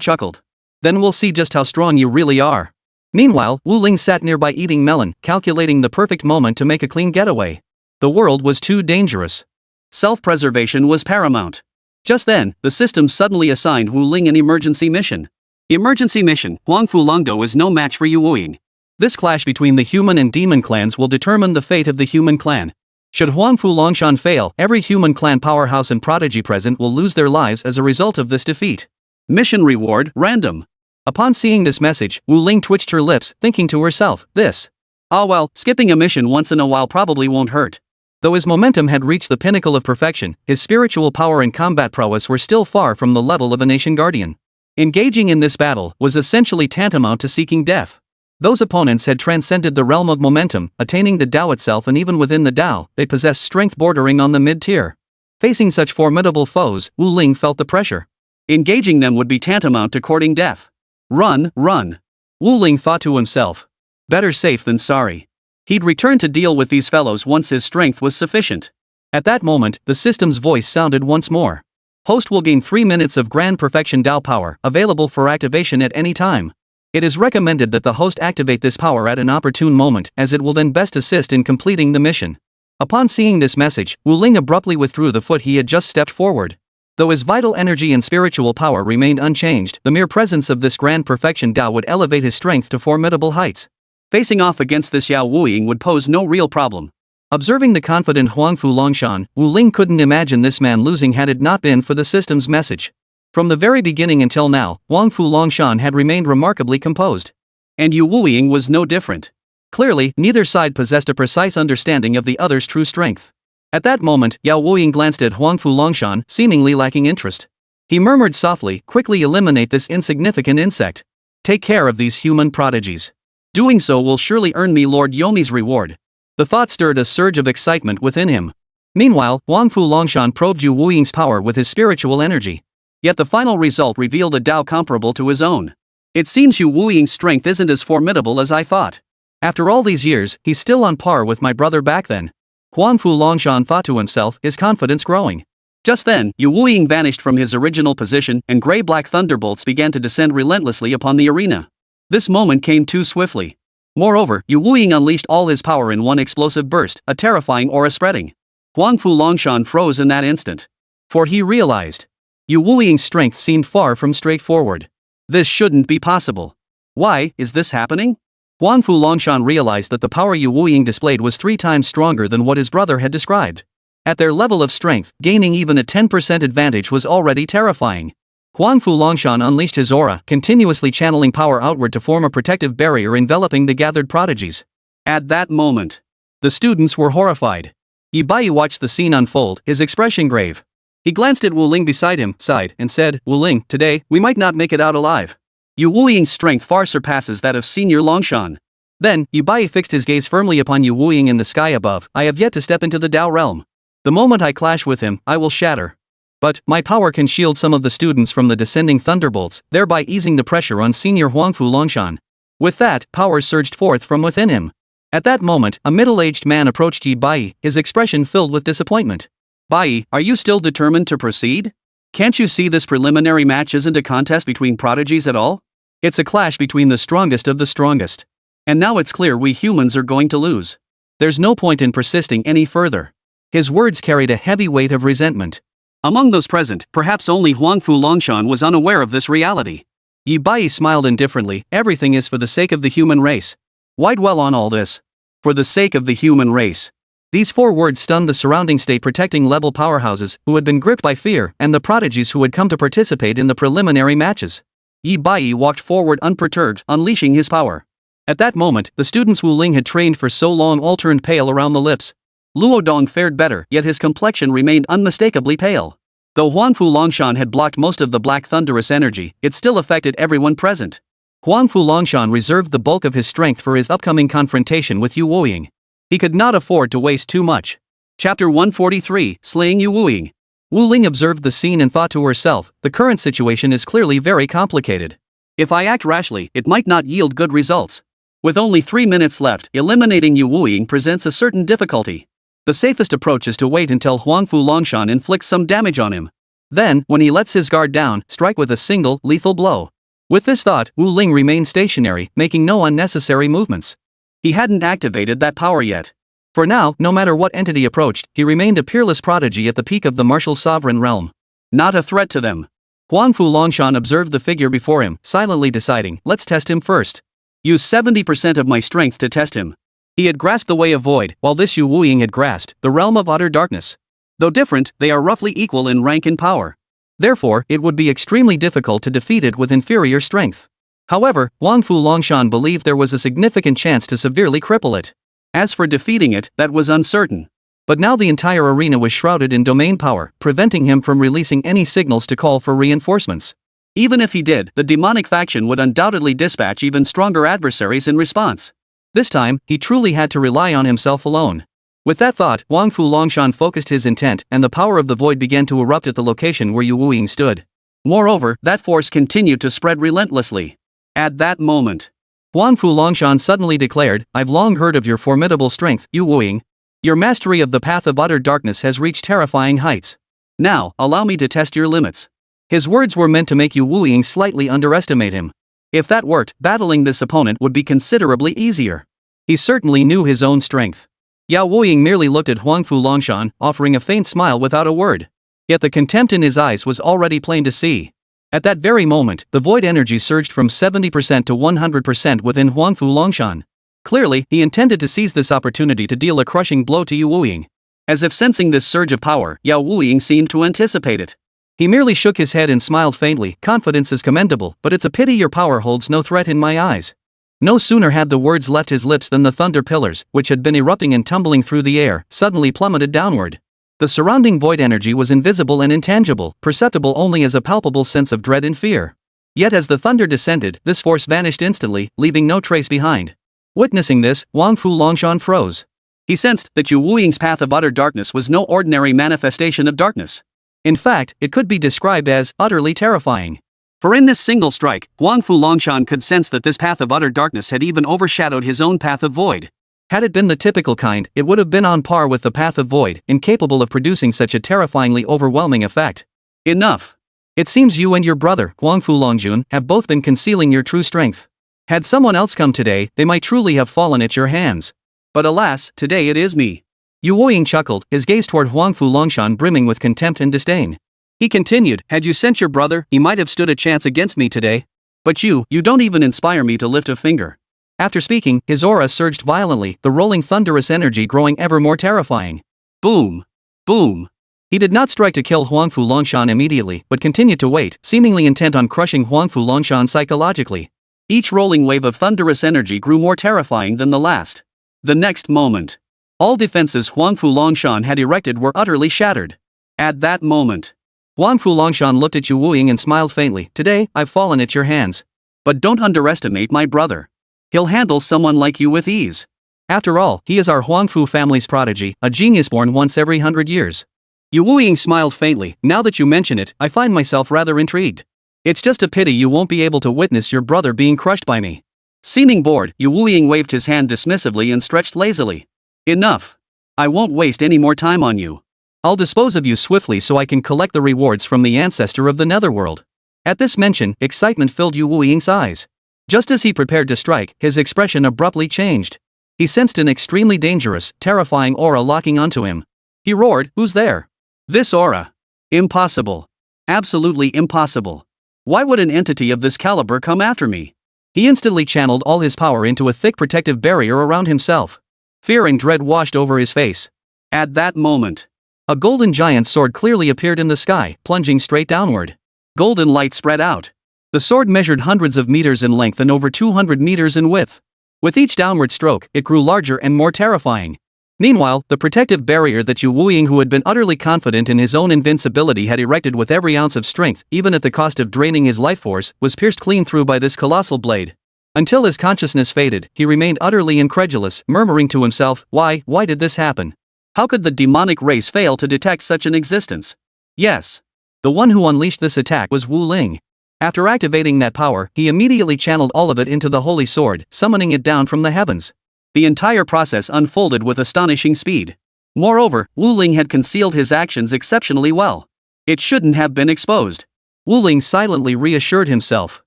chuckled. Then we'll see just how strong you really are. Meanwhile, Wu Ling sat nearby eating melon, calculating the perfect moment to make a clean getaway. The world was too dangerous. Self-preservation was paramount. Just then, the system suddenly assigned Wu Ling an emergency mission. Emergency mission, Huangfu Longdo is no match for Yu Wuing. This clash between the human and demon clans will determine the fate of the human clan. Should Huangfu Longshan fail, every human clan powerhouse and prodigy present will lose their lives as a result of this defeat. Mission reward, random. Upon seeing this message, Wu Ling twitched her lips, thinking to herself, this. Ah well, skipping a mission once in a while probably won't hurt. Though his momentum had reached the pinnacle of perfection, his spiritual power and combat prowess were still far from the level of a nation guardian. Engaging in this battle was essentially tantamount to seeking death. Those opponents had transcended the realm of momentum, attaining the Tao itself, and even within the Tao, they possessed strength bordering on the mid-tier. Facing such formidable foes, Wu Ling felt the pressure. Engaging them would be tantamount to courting death. Run, run. Wu Ling thought to himself. Better safe than sorry. He'd return to deal with these fellows once his strength was sufficient. At that moment, the system's voice sounded once more. Host will gain 3 minutes of Grand Perfection Tao power, available for activation at any time. It is recommended that the host activate this power at an opportune moment, as it will then best assist in completing the mission. Upon seeing this message, Wu Ling abruptly withdrew the foot he had just stepped forward. Though his vital energy and spiritual power remained unchanged, the mere presence of this Grand Perfection Tao would elevate his strength to formidable heights. Facing off against this Yao Wuing would pose no real problem. Observing the confident Huangfu Longshan, Wu Ling couldn't imagine this man losing had it not been for the system's message. From the very beginning until now, Huangfu Longshan had remained remarkably composed. And Yu Wuing was no different. Clearly, neither side possessed a precise understanding of the other's true strength. At that moment, Yao Wuing glanced at Huangfu Longshan, seemingly lacking interest. He murmured softly, quickly eliminate this insignificant insect. Take care of these human prodigies. Doing so will surely earn me Lord Yomi's reward. The thought stirred a surge of excitement within him. Meanwhile, Huangfu Longshan probed Yu Wuing's power with his spiritual energy. Yet the final result revealed a Tao comparable to his own. It seems Yu Wuing's strength isn't as formidable as I thought. After all these years, he's still on par with my brother back then. Huangfu Longshan thought to himself, his confidence growing. Just then, Yu Wuing vanished from his original position, and gray-black thunderbolts began to descend relentlessly upon the arena. This moment came too swiftly. Moreover, Yu Wuing unleashed all his power in one explosive burst, a terrifying aura spreading. Huangfu Longshan froze in that instant. For he realized. Yu Wuing's strength seemed far from straightforward. This shouldn't be possible. Why is this happening? Huangfu Longshan realized that the power Yu Wuing displayed was 3 times stronger than what his brother had described. At their level of strength, gaining even a 10% advantage was already terrifying. Huangfu Longshan unleashed his aura, continuously channeling power outward to form a protective barrier enveloping the gathered prodigies. At that moment, the students were horrified. Yi Bai watched the scene unfold, his expression grave. He glanced at Wu Ling beside him, sighed, and said, Wu Ling, today, we might not make it out alive. Yu Wuing's strength far surpasses that of Senior Longshan. Then, Yi Bai fixed his gaze firmly upon Yu Wuing in the sky above. I have yet to step into the Tao realm. The moment I clash with him, I will shatter. But, my power can shield some of the students from the descending thunderbolts, thereby easing the pressure on Senior Huangfu Longshan. With that, power surged forth from within him. At that moment, a middle-aged man approached Yi Bai, his expression filled with disappointment. Bai, are you still determined to proceed? Can't you see this preliminary match isn't a contest between prodigies at all? It's a clash between the strongest of the strongest. And now it's clear we humans are going to lose. There's no point in persisting any further. His words carried a heavy weight of resentment. Among those present, perhaps only Huangfu Longshan was unaware of this reality. Yi Bai smiled indifferently, everything is for the sake of the human race. Why dwell on all this? For the sake of the human race. These 4 words stunned the surrounding state protecting level powerhouses, who had been gripped by fear, and the prodigies who had come to participate in the preliminary matches. Yi Bai walked forward unperturbed, unleashing his power. At that moment, the students Wu Ling had trained for so long all turned pale around the lips. Luo Dong fared better, yet his complexion remained unmistakably pale. Though Huangfu Longshan had blocked most of the black thunderous energy, it still affected everyone present. Huangfu Longshan reserved the bulk of his strength for his upcoming confrontation with Yu Wuing. He could not afford to waste too much. Chapter 143, Slaying Yu Wuing. Wu Ling observed the scene and thought to herself, the current situation is clearly very complicated. If I act rashly, it might not yield good results. With only 3 minutes left, eliminating Yu Wuing presents a certain difficulty. The safest approach is to wait until Huangfu Longshan inflicts some damage on him. Then, when he lets his guard down, strike with a single, lethal blow. With this thought, Wu Ling remained stationary, making no unnecessary movements. He hadn't activated that power yet. For now, no matter what entity approached, he remained a peerless prodigy at the peak of the martial sovereign realm. Not a threat to them. Huangfu Longshan observed the figure before him, silently deciding, let's test him first. Use 70% of my strength to test him. He had grasped the way of void, while this Yu Wuying had grasped the realm of utter darkness. Though different, they are roughly equal in rank and power. Therefore, it would be extremely difficult to defeat it with inferior strength. However, Huangfu Longshan believed there was a significant chance to severely cripple it. As for defeating it, that was uncertain. But now the entire arena was shrouded in domain power, preventing him from releasing any signals to call for reinforcements. Even if he did, the demonic faction would undoubtedly dispatch even stronger adversaries in response. This time, he truly had to rely on himself alone. With that thought, Huangfu Longshan focused his intent, and the power of the void began to erupt at the location where Yu Wuying stood. Moreover, that force continued to spread relentlessly. At that moment, Huangfu Longshan suddenly declared, I've long heard of your formidable strength, Yu Wuying. Your mastery of the path of utter darkness has reached terrifying heights. Now, allow me to test your limits. His words were meant to make Yu Wuying slightly underestimate him. If that worked, battling this opponent would be considerably easier. He certainly knew his own strength. Yao Wuying merely looked at Huangfu Longshan, offering a faint smile without a word. Yet the contempt in his eyes was already plain to see. At that very moment, the void energy surged from 70% to 100% within Huangfu Longshan. Clearly, he intended to seize this opportunity to deal a crushing blow to Yu Wuying. As if sensing this surge of power, Yao Wuying seemed to anticipate it. He merely shook his head and smiled faintly. Confidence is commendable, but it's a pity your power holds no threat in my eyes. No sooner had the words left his lips than the thunder pillars, which had been erupting and tumbling through the air, suddenly plummeted downward. The surrounding void energy was invisible and intangible, perceptible only as a palpable sense of dread and fear. Yet as the thunder descended, this force vanished instantly, leaving no trace behind. Witnessing this, Huangfu Longshan froze. He sensed that Yu Wuying's path of utter darkness was no ordinary manifestation of darkness. In fact, it could be described as utterly terrifying. For in this single strike, Huangfu Longshan could sense that this path of utter darkness had even overshadowed his own path of void. Had it been the typical kind, it would have been on par with the path of void, incapable of producing such a terrifyingly overwhelming effect. Enough. It seems you and your brother, Huangfu Longjun, have both been concealing your true strength. Had someone else come today, they might truly have fallen at your hands. But alas, today it is me. Yu Wuying chuckled, his gaze toward Huangfu Longshan brimming with contempt and disdain. He continued, had you sent your brother, he might have stood a chance against me today. But you don't even inspire me to lift a finger. After speaking, his aura surged violently, the rolling thunderous energy growing ever more terrifying. Boom! Boom! He did not strike to kill Huangfu Longshan immediately, but continued to wait, seemingly intent on crushing Huangfu Longshan psychologically. Each rolling wave of thunderous energy grew more terrifying than the last. The next moment, all defenses Huangfu Longshan had erected were utterly shattered. At that moment, Huangfu Longshan looked at Yu Wuying and smiled faintly. Today, I've fallen at your hands. But don't underestimate my brother. He'll handle someone like you with ease. After all, he is our Huangfu family's prodigy, a genius born once every 100 years. Yu Wuying smiled faintly. Now that you mention it, I find myself rather intrigued. It's just a pity you won't be able to witness your brother being crushed by me. Seeming bored, Yu Wuying waved his hand dismissively and stretched lazily. Enough. I won't waste any more time on you. I'll dispose of you swiftly so I can collect the rewards from the ancestor of the netherworld. At this mention, excitement filled Yu Wuying's eyes. Just as he prepared to strike, his expression abruptly changed. He sensed an extremely dangerous, terrifying aura locking onto him. He roared, who's there? This aura. Impossible. Absolutely impossible. Why would an entity of this caliber come after me? He instantly channeled all his power into a thick protective barrier around himself. Fear and dread washed over his face. At that moment, a golden giant sword clearly appeared in the sky, plunging straight downward. Golden light spread out. The sword measured hundreds of meters in length and over 200 meters in width. With each downward stroke, it grew larger and more terrifying. Meanwhile, the protective barrier that Yu Wuying, who had been utterly confident in his own invincibility, had erected with every ounce of strength, even at the cost of draining his life force, was pierced clean through by this colossal blade. Until his consciousness faded, he remained utterly incredulous, murmuring to himself, why did this happen? How could the demonic race fail to detect such an existence? Yes. The one who unleashed this attack was Wu Ling. After activating that power, he immediately channeled all of it into the holy sword, summoning it down from the heavens. The entire process unfolded with astonishing speed. Moreover, Wu Ling had concealed his actions exceptionally well. It shouldn't have been exposed. Wu Ling silently reassured himself.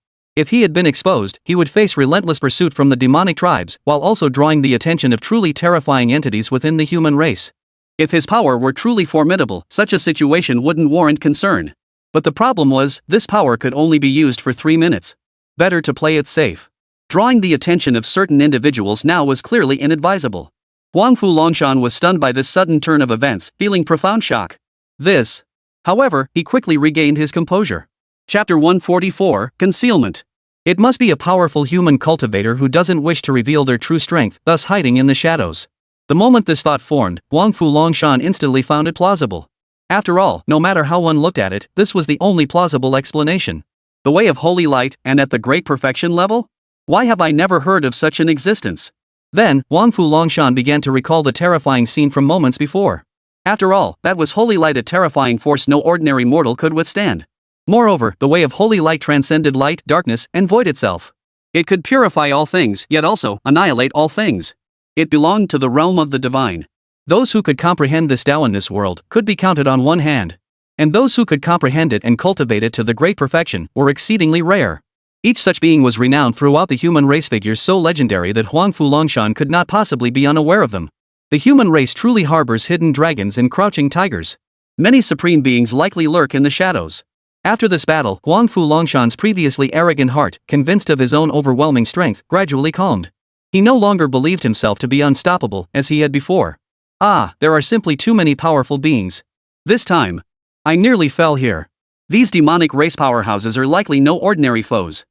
If he had been exposed, he would face relentless pursuit from the demonic tribes, while also drawing the attention of truly terrifying entities within the human race. If his power were truly formidable, such a situation wouldn't warrant concern. But the problem was, this power could only be used for 3 minutes. Better to play it safe. Drawing the attention of certain individuals now was clearly inadvisable. Huangfu Longshan was stunned by this sudden turn of events, feeling profound shock. However, he quickly regained his composure. Chapter 144, Concealment. It must be a powerful human cultivator who doesn't wish to reveal their true strength, thus hiding in the shadows. The moment this thought formed, Huangfu Longshan instantly found it plausible. After all, no matter how one looked at it, this was the only plausible explanation. The way of holy light, and at the great perfection level? Why have I never heard of such an existence? Then, Huangfu Longshan began to recall the terrifying scene from moments before. After all, that was holy light, a terrifying force no ordinary mortal could withstand. Moreover, the way of holy light transcended light, darkness, and void itself. It could purify all things, yet also annihilate all things. It belonged to the realm of the divine. Those who could comprehend this Tao in this world could be counted on one hand. And those who could comprehend it and cultivate it to the great perfection were exceedingly rare. Each such being was renowned throughout the human race, figures so legendary that Huangfu Longshan could not possibly be unaware of them. The human race truly harbors hidden dragons and crouching tigers. Many supreme beings likely lurk in the shadows. After this battle, Huangfu Longshan's previously arrogant heart, convinced of his own overwhelming strength, gradually calmed. He no longer believed himself to be unstoppable, as he had before. There are simply too many powerful beings. This time, I nearly fell here. These demonic race powerhouses are likely no ordinary foes.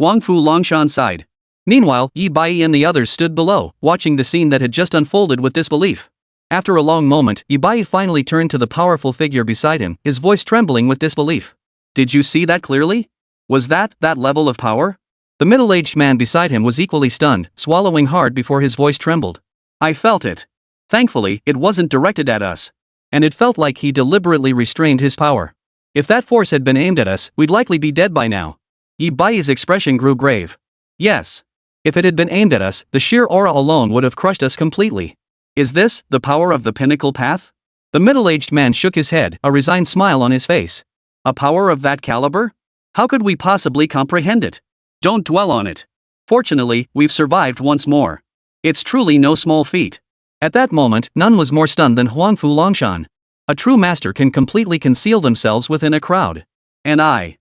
Huangfu Longshan sighed. Meanwhile, Yi Bai and the others stood below, watching the scene that had just unfolded with disbelief. After a long moment, Yi Bai finally turned to the powerful figure beside him, his voice trembling with disbelief. Did you see that clearly? Was that level of power? The middle-aged man beside him was equally stunned, swallowing hard before his voice trembled. I felt it. Thankfully, it wasn't directed at us. And it felt like he deliberately restrained his power. If that force had been aimed at us, we'd likely be dead by now. Yi Bai's expression grew grave. Yes. If it had been aimed at us, the sheer aura alone would have crushed us completely. Is this the power of the pinnacle path? The middle-aged man shook his head, a resigned smile on his face. A power of that caliber? How could we possibly comprehend it? Don't dwell on it. Fortunately, we've survived once more. It's truly no small feat. At that moment, none was more stunned than Huangfu Longshan. A true master can completely conceal themselves within a crowd. And I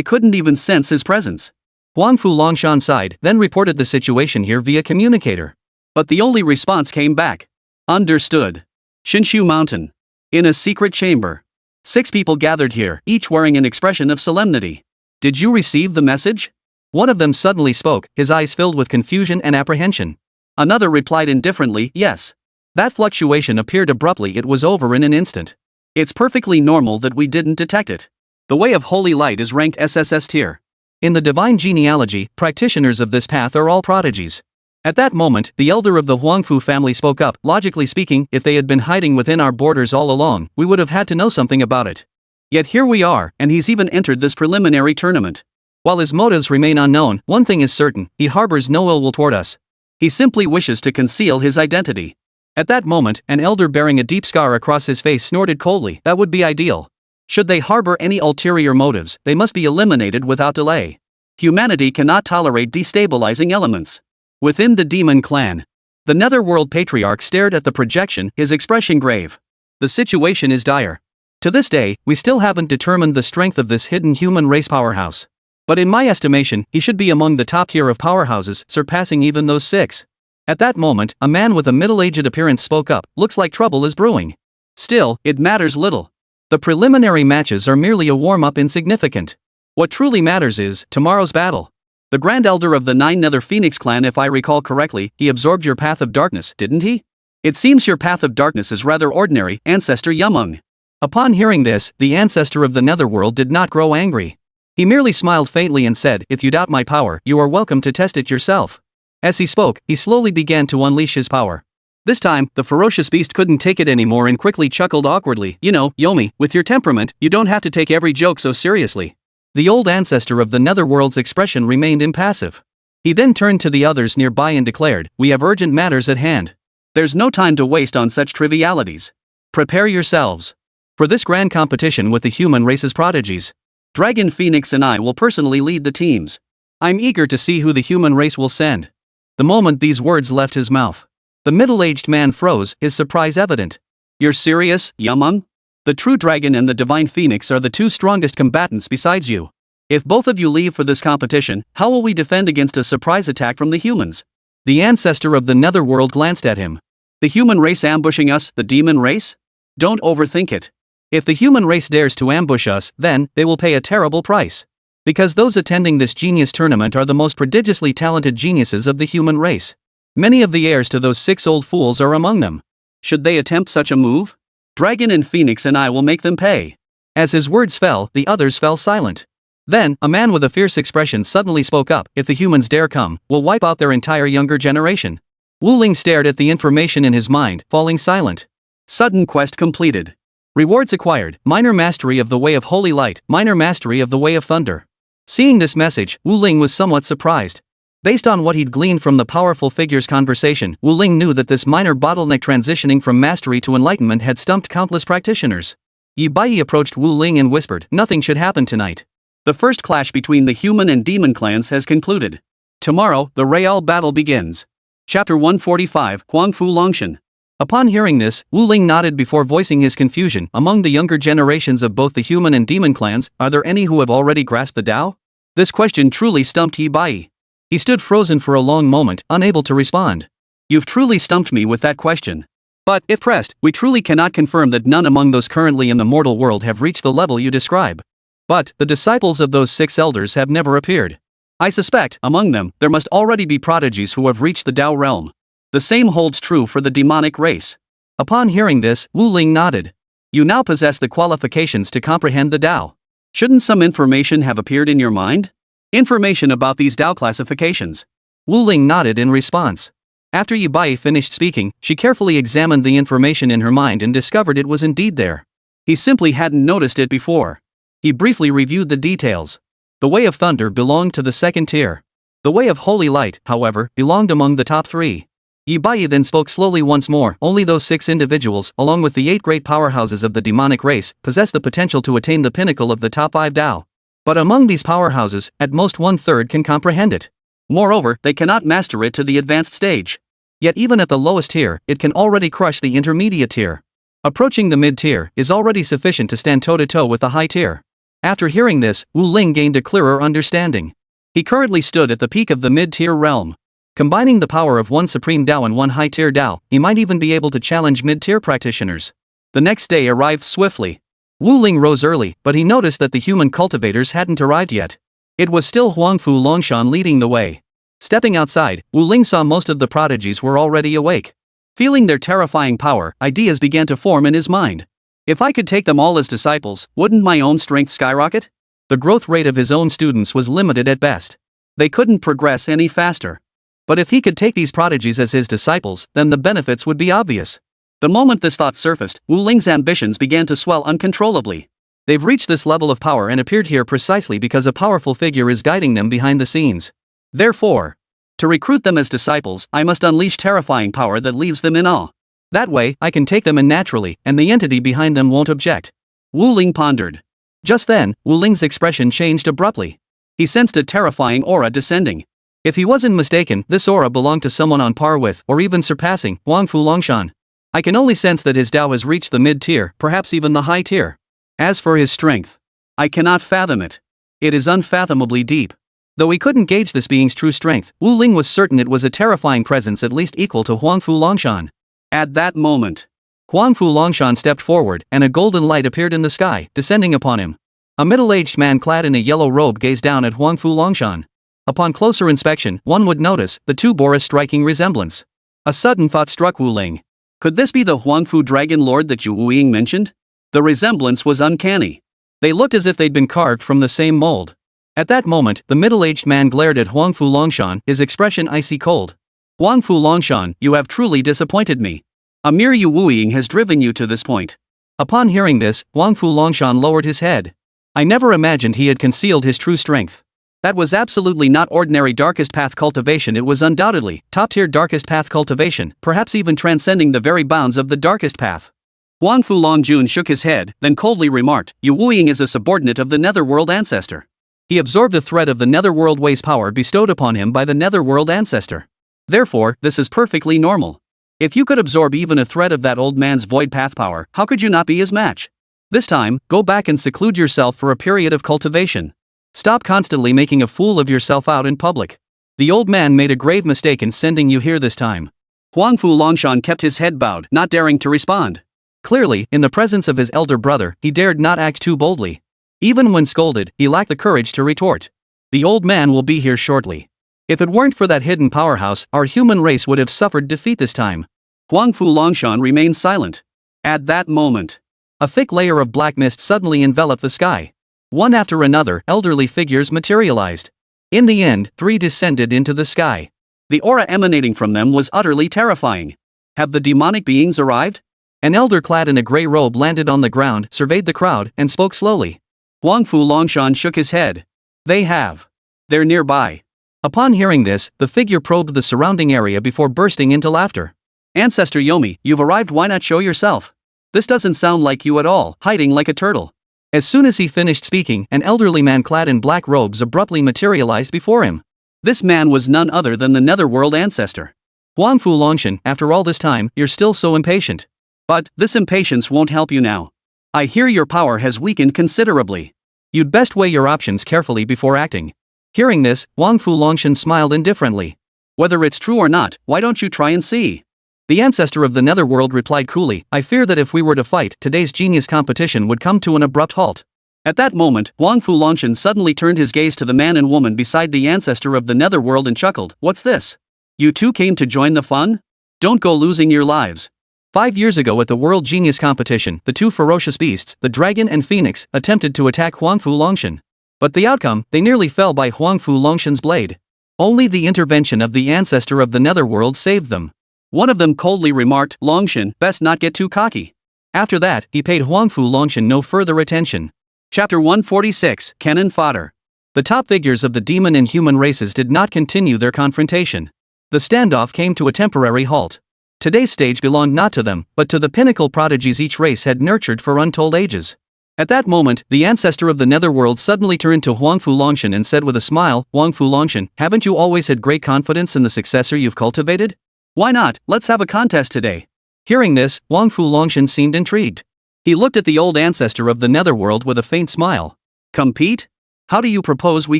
couldn't even sense his presence. Huangfu Longshan sighed, then reported the situation here via communicator. But the only response came back. Understood. Shinshu Mountain. In a secret chamber. 6 people gathered here, each wearing an expression of solemnity. Did you receive the message? One of them suddenly spoke, his eyes filled with confusion and apprehension. Another replied indifferently, yes. That fluctuation appeared abruptly, it was over in an instant. It's perfectly normal that we didn't detect it. The way of holy light is ranked SSS tier. In the divine genealogy, practitioners of this path are all prodigies. At that moment, the elder of the Huangfu family spoke up. Logically speaking, if they had been hiding within our borders all along, we would have had to know something about it. Yet here we are, and he's even entered this preliminary tournament. While his motives remain unknown, one thing is certain, he harbors no ill will toward us. He simply wishes to conceal his identity. At that moment, an elder bearing a deep scar across his face snorted coldly. That would be ideal. Should they harbor any ulterior motives, they must be eliminated without delay. Humanity cannot tolerate destabilizing elements. Within the demon clan, the Netherworld Patriarch stared at the projection, his expression grave. The situation is dire. To this day, we still haven't determined the strength of this hidden human race powerhouse. But in my estimation, he should be among the top tier of powerhouses, surpassing even those 6. At that moment, a man with a middle-aged appearance spoke up. Looks like trouble is brewing. Still, it matters little. The preliminary matches are merely a warm-up, insignificant. What truly matters is tomorrow's battle. The Grand Elder of the 9 Nether Phoenix clan, if I recall correctly, he absorbed your path of darkness, didn't he? It seems your path of darkness is rather ordinary, Ancestor Yumung. Upon hearing this, the ancestor of the Netherworld did not grow angry. He merely smiled faintly and said, if you doubt my power, you are welcome to test it yourself. As he spoke, he slowly began to unleash his power. This time, the ferocious beast couldn't take it anymore and quickly chuckled awkwardly. You know, Yomi, with your temperament, you don't have to take every joke so seriously. The old ancestor of the Netherworld's expression remained impassive. He then turned to the others nearby and declared, we have urgent matters at hand. There's no time to waste on such trivialities. Prepare yourselves for this grand competition with the human race's prodigies. Dragon Phoenix and I will personally lead the teams. I'm eager to see who the human race will send. The moment these words left his mouth, the middle-aged man froze, his surprise evident. You're serious, Yamung? The true dragon and the Divine Phoenix are the two strongest combatants besides you. If both of you leave for this competition, how will we defend against a surprise attack from the humans? The ancestor of the netherworld glanced at him. The human race ambushing us, the demon race? Don't overthink it. If the human race dares to ambush us, then they will pay a terrible price. Because those attending this genius tournament are the most prodigiously talented geniuses of the human race. Many of the heirs to those 6 old fools are among them. Should they attempt such a move? Dragon and Phoenix and I will make them pay. As his words fell, the others fell silent. Then, a man with a fierce expression suddenly spoke up. If the humans dare come, we'll wipe out their entire younger generation. Wu Ling stared at the information in his mind, falling silent. Sudden quest completed. Rewards acquired: minor mastery of the way of holy light, minor mastery of the way of thunder. Seeing this message, Wu Ling was somewhat surprised. Based on what he'd gleaned from the powerful figure's conversation, Wu Ling knew that this minor bottleneck transitioning from mastery to enlightenment had stumped countless practitioners. Yi Bai approached Wu Ling and whispered, "Nothing should happen tonight. The first clash between the human and demon clans has concluded. Tomorrow, the real battle begins." Chapter 145, Huangfu Longshan. Upon hearing this, Wu Ling nodded before voicing his confusion. Among the younger generations of both the human and demon clans, are there any who have already grasped the Tao? This question truly stumped Yi Bai. He stood frozen for a long moment, unable to respond. You've truly stumped me with that question. But, if pressed, we truly cannot confirm that none among those currently in the mortal world have reached the level you describe. But, the disciples of those 6 elders have never appeared. I suspect, among them, there must already be prodigies who have reached the Tao realm. The same holds true for the demonic race. Upon hearing this, Wu Ling nodded. You now possess the qualifications to comprehend the Tao. Shouldn't some information have appeared in your mind? Information about these Tao classifications. Wu Ling nodded in response. After Yi Bai finished speaking, she carefully examined the information in her mind and discovered it was indeed there. He simply hadn't noticed it before. He briefly reviewed the details. The way of thunder belonged to the 2nd tier. The way of holy light, however, belonged among the top 3. Yi Bai then spoke slowly once more. Only those 6 individuals, along with the 8 great powerhouses of the demonic race, possess the potential to attain the pinnacle of the top 5 Tao. But among these powerhouses, at most 1/3 can comprehend it. Moreover, they cannot master it to the advanced stage. Yet even at the lowest tier, it can already crush the intermediate tier. Approaching the mid-tier is already sufficient to stand toe-to-toe with the high tier. After hearing this, Wu Ling gained a clearer understanding. He currently stood at the peak of the mid-tier realm. Combining the power of 1 supreme Tao and 1 high-tier Tao, he might even be able to challenge mid-tier practitioners. The next day arrived swiftly. Wu Ling rose early, but he noticed that the human cultivators hadn't arrived yet. It was still Huangfu Longshan leading the way. Stepping outside, Wu Ling saw most of the prodigies were already awake. Feeling their terrifying power, ideas began to form in his mind. If I could take them all as disciples, wouldn't my own strength skyrocket? The growth rate of his own students was limited at best. They couldn't progress any faster. But if he could take these prodigies as his disciples, then the benefits would be obvious. The moment this thought surfaced, Wu Ling's ambitions began to swell uncontrollably. They've reached this level of power and appeared here precisely because a powerful figure is guiding them behind the scenes. Therefore, to recruit them as disciples, I must unleash terrifying power that leaves them in awe. That way, I can take them in naturally, and the entity behind them won't object. Wu Ling pondered. Just then, Wu Ling's expression changed abruptly. He sensed a terrifying aura descending. If he wasn't mistaken, this aura belonged to someone on par with, or even surpassing, Huangfu Longshan. I can only sense that his Tao has reached the mid-tier, perhaps even the high tier. As for his strength, I cannot fathom it. It is unfathomably deep. Though he couldn't gauge this being's true strength, Wu Ling was certain it was a terrifying presence at least equal to Huangfu Longshan. At that moment, Huangfu Longshan stepped forward, and a golden light appeared in the sky, descending upon him. A middle-aged man clad in a yellow robe gazed down at Huangfu Longshan. Upon closer inspection, one would notice the two bore a striking resemblance. A sudden thought struck Wu Ling. Could this be the Huangfu Dragon Lord that Yu Wuing mentioned? The resemblance was uncanny. They looked as if they'd been carved from the same mold. At that moment, the middle-aged man glared at Huangfu Longshan, his expression icy cold. Huangfu Longshan, you have truly disappointed me. A mere Yu Wuing has driven you to this point. Upon hearing this, Huangfu Longshan lowered his head. I never imagined he had concealed his true strength. That was absolutely not ordinary darkest path cultivation, it was undoubtedly top-tier darkest path cultivation, perhaps even transcending the very bounds of the darkest path. Huang Fu Longjun shook his head, then coldly remarked, Yu Wuying is a subordinate of the Netherworld Ancestor. He absorbed a thread of the Netherworld Way's power bestowed upon him by the Netherworld Ancestor. Therefore, this is perfectly normal. If you could absorb even a thread of that old man's void path power, how could you not be his match? This time, go back and seclude yourself for a period of cultivation. Stop constantly making a fool of yourself out in public. The old man made a grave mistake in sending you here this time. Huang Fu Longshan kept his head bowed, not daring to respond. Clearly, in the presence of his elder brother, he dared not act too boldly. Even when scolded, he lacked the courage to retort. The old man will be here shortly. If it weren't for that hidden powerhouse, our human race would have suffered defeat this time. Huang Fu Longshan remained silent. At that moment, a thick layer of black mist suddenly enveloped the sky. One after another, elderly figures materialized. In the end, 3 descended into the sky. The aura emanating from them was utterly terrifying. Have the demonic beings arrived? An elder clad in a gray robe landed on the ground, surveyed the crowd, and spoke slowly. Huang Fu Longshan shook his head. They have. They're nearby. Upon hearing this, the figure probed the surrounding area before bursting into laughter. Ancestor Yomi, you've arrived, why not show yourself? This doesn't sound like you at all, hiding like a turtle. As soon as he finished speaking, an elderly man clad in black robes abruptly materialized before him. This man was none other than the Netherworld Ancestor. Huang Fu Longshan, after all this time, you're still so impatient. But this impatience won't help you now. I hear your power has weakened considerably. You'd best weigh your options carefully before acting. Hearing this, Huang Fu Longshan smiled indifferently. Whether it's true or not, why don't you try and see? The ancestor of the Netherworld replied coolly, I fear that if we were to fight, today's genius competition would come to an abrupt halt. At that moment, Huang Fu Longshan suddenly turned his gaze to the man and woman beside the ancestor of the Netherworld and chuckled, What's this? You two came to join the fun? Don't go losing your lives. 5 years ago at the World Genius Competition, the 2 ferocious beasts, the dragon and phoenix, attempted to attack Huang Fu Longshan. But the outcome, they nearly fell by Huang Fu Longshan's blade. Only the intervention of the ancestor of the Netherworld saved them. One of them coldly remarked, Longshan, best not get too cocky. After that, he paid Huang Fu Longshan no further attention. Chapter 146, Cannon Fodder. The top figures of the demon and human races did not continue their confrontation. The standoff came to a temporary halt. Today's stage belonged not to them, but to the pinnacle prodigies each race had nurtured for untold ages. At that moment, the ancestor of the Netherworld suddenly turned to Huang Fu Longshan and said with a smile, Huang Fu Longshan, haven't you always had great confidence in the successor you've cultivated? Why not, let's have a contest today. Hearing this, Huang Fu Longshan seemed intrigued. He looked at the old ancestor of the Netherworld with a faint smile. Compete? How do you propose we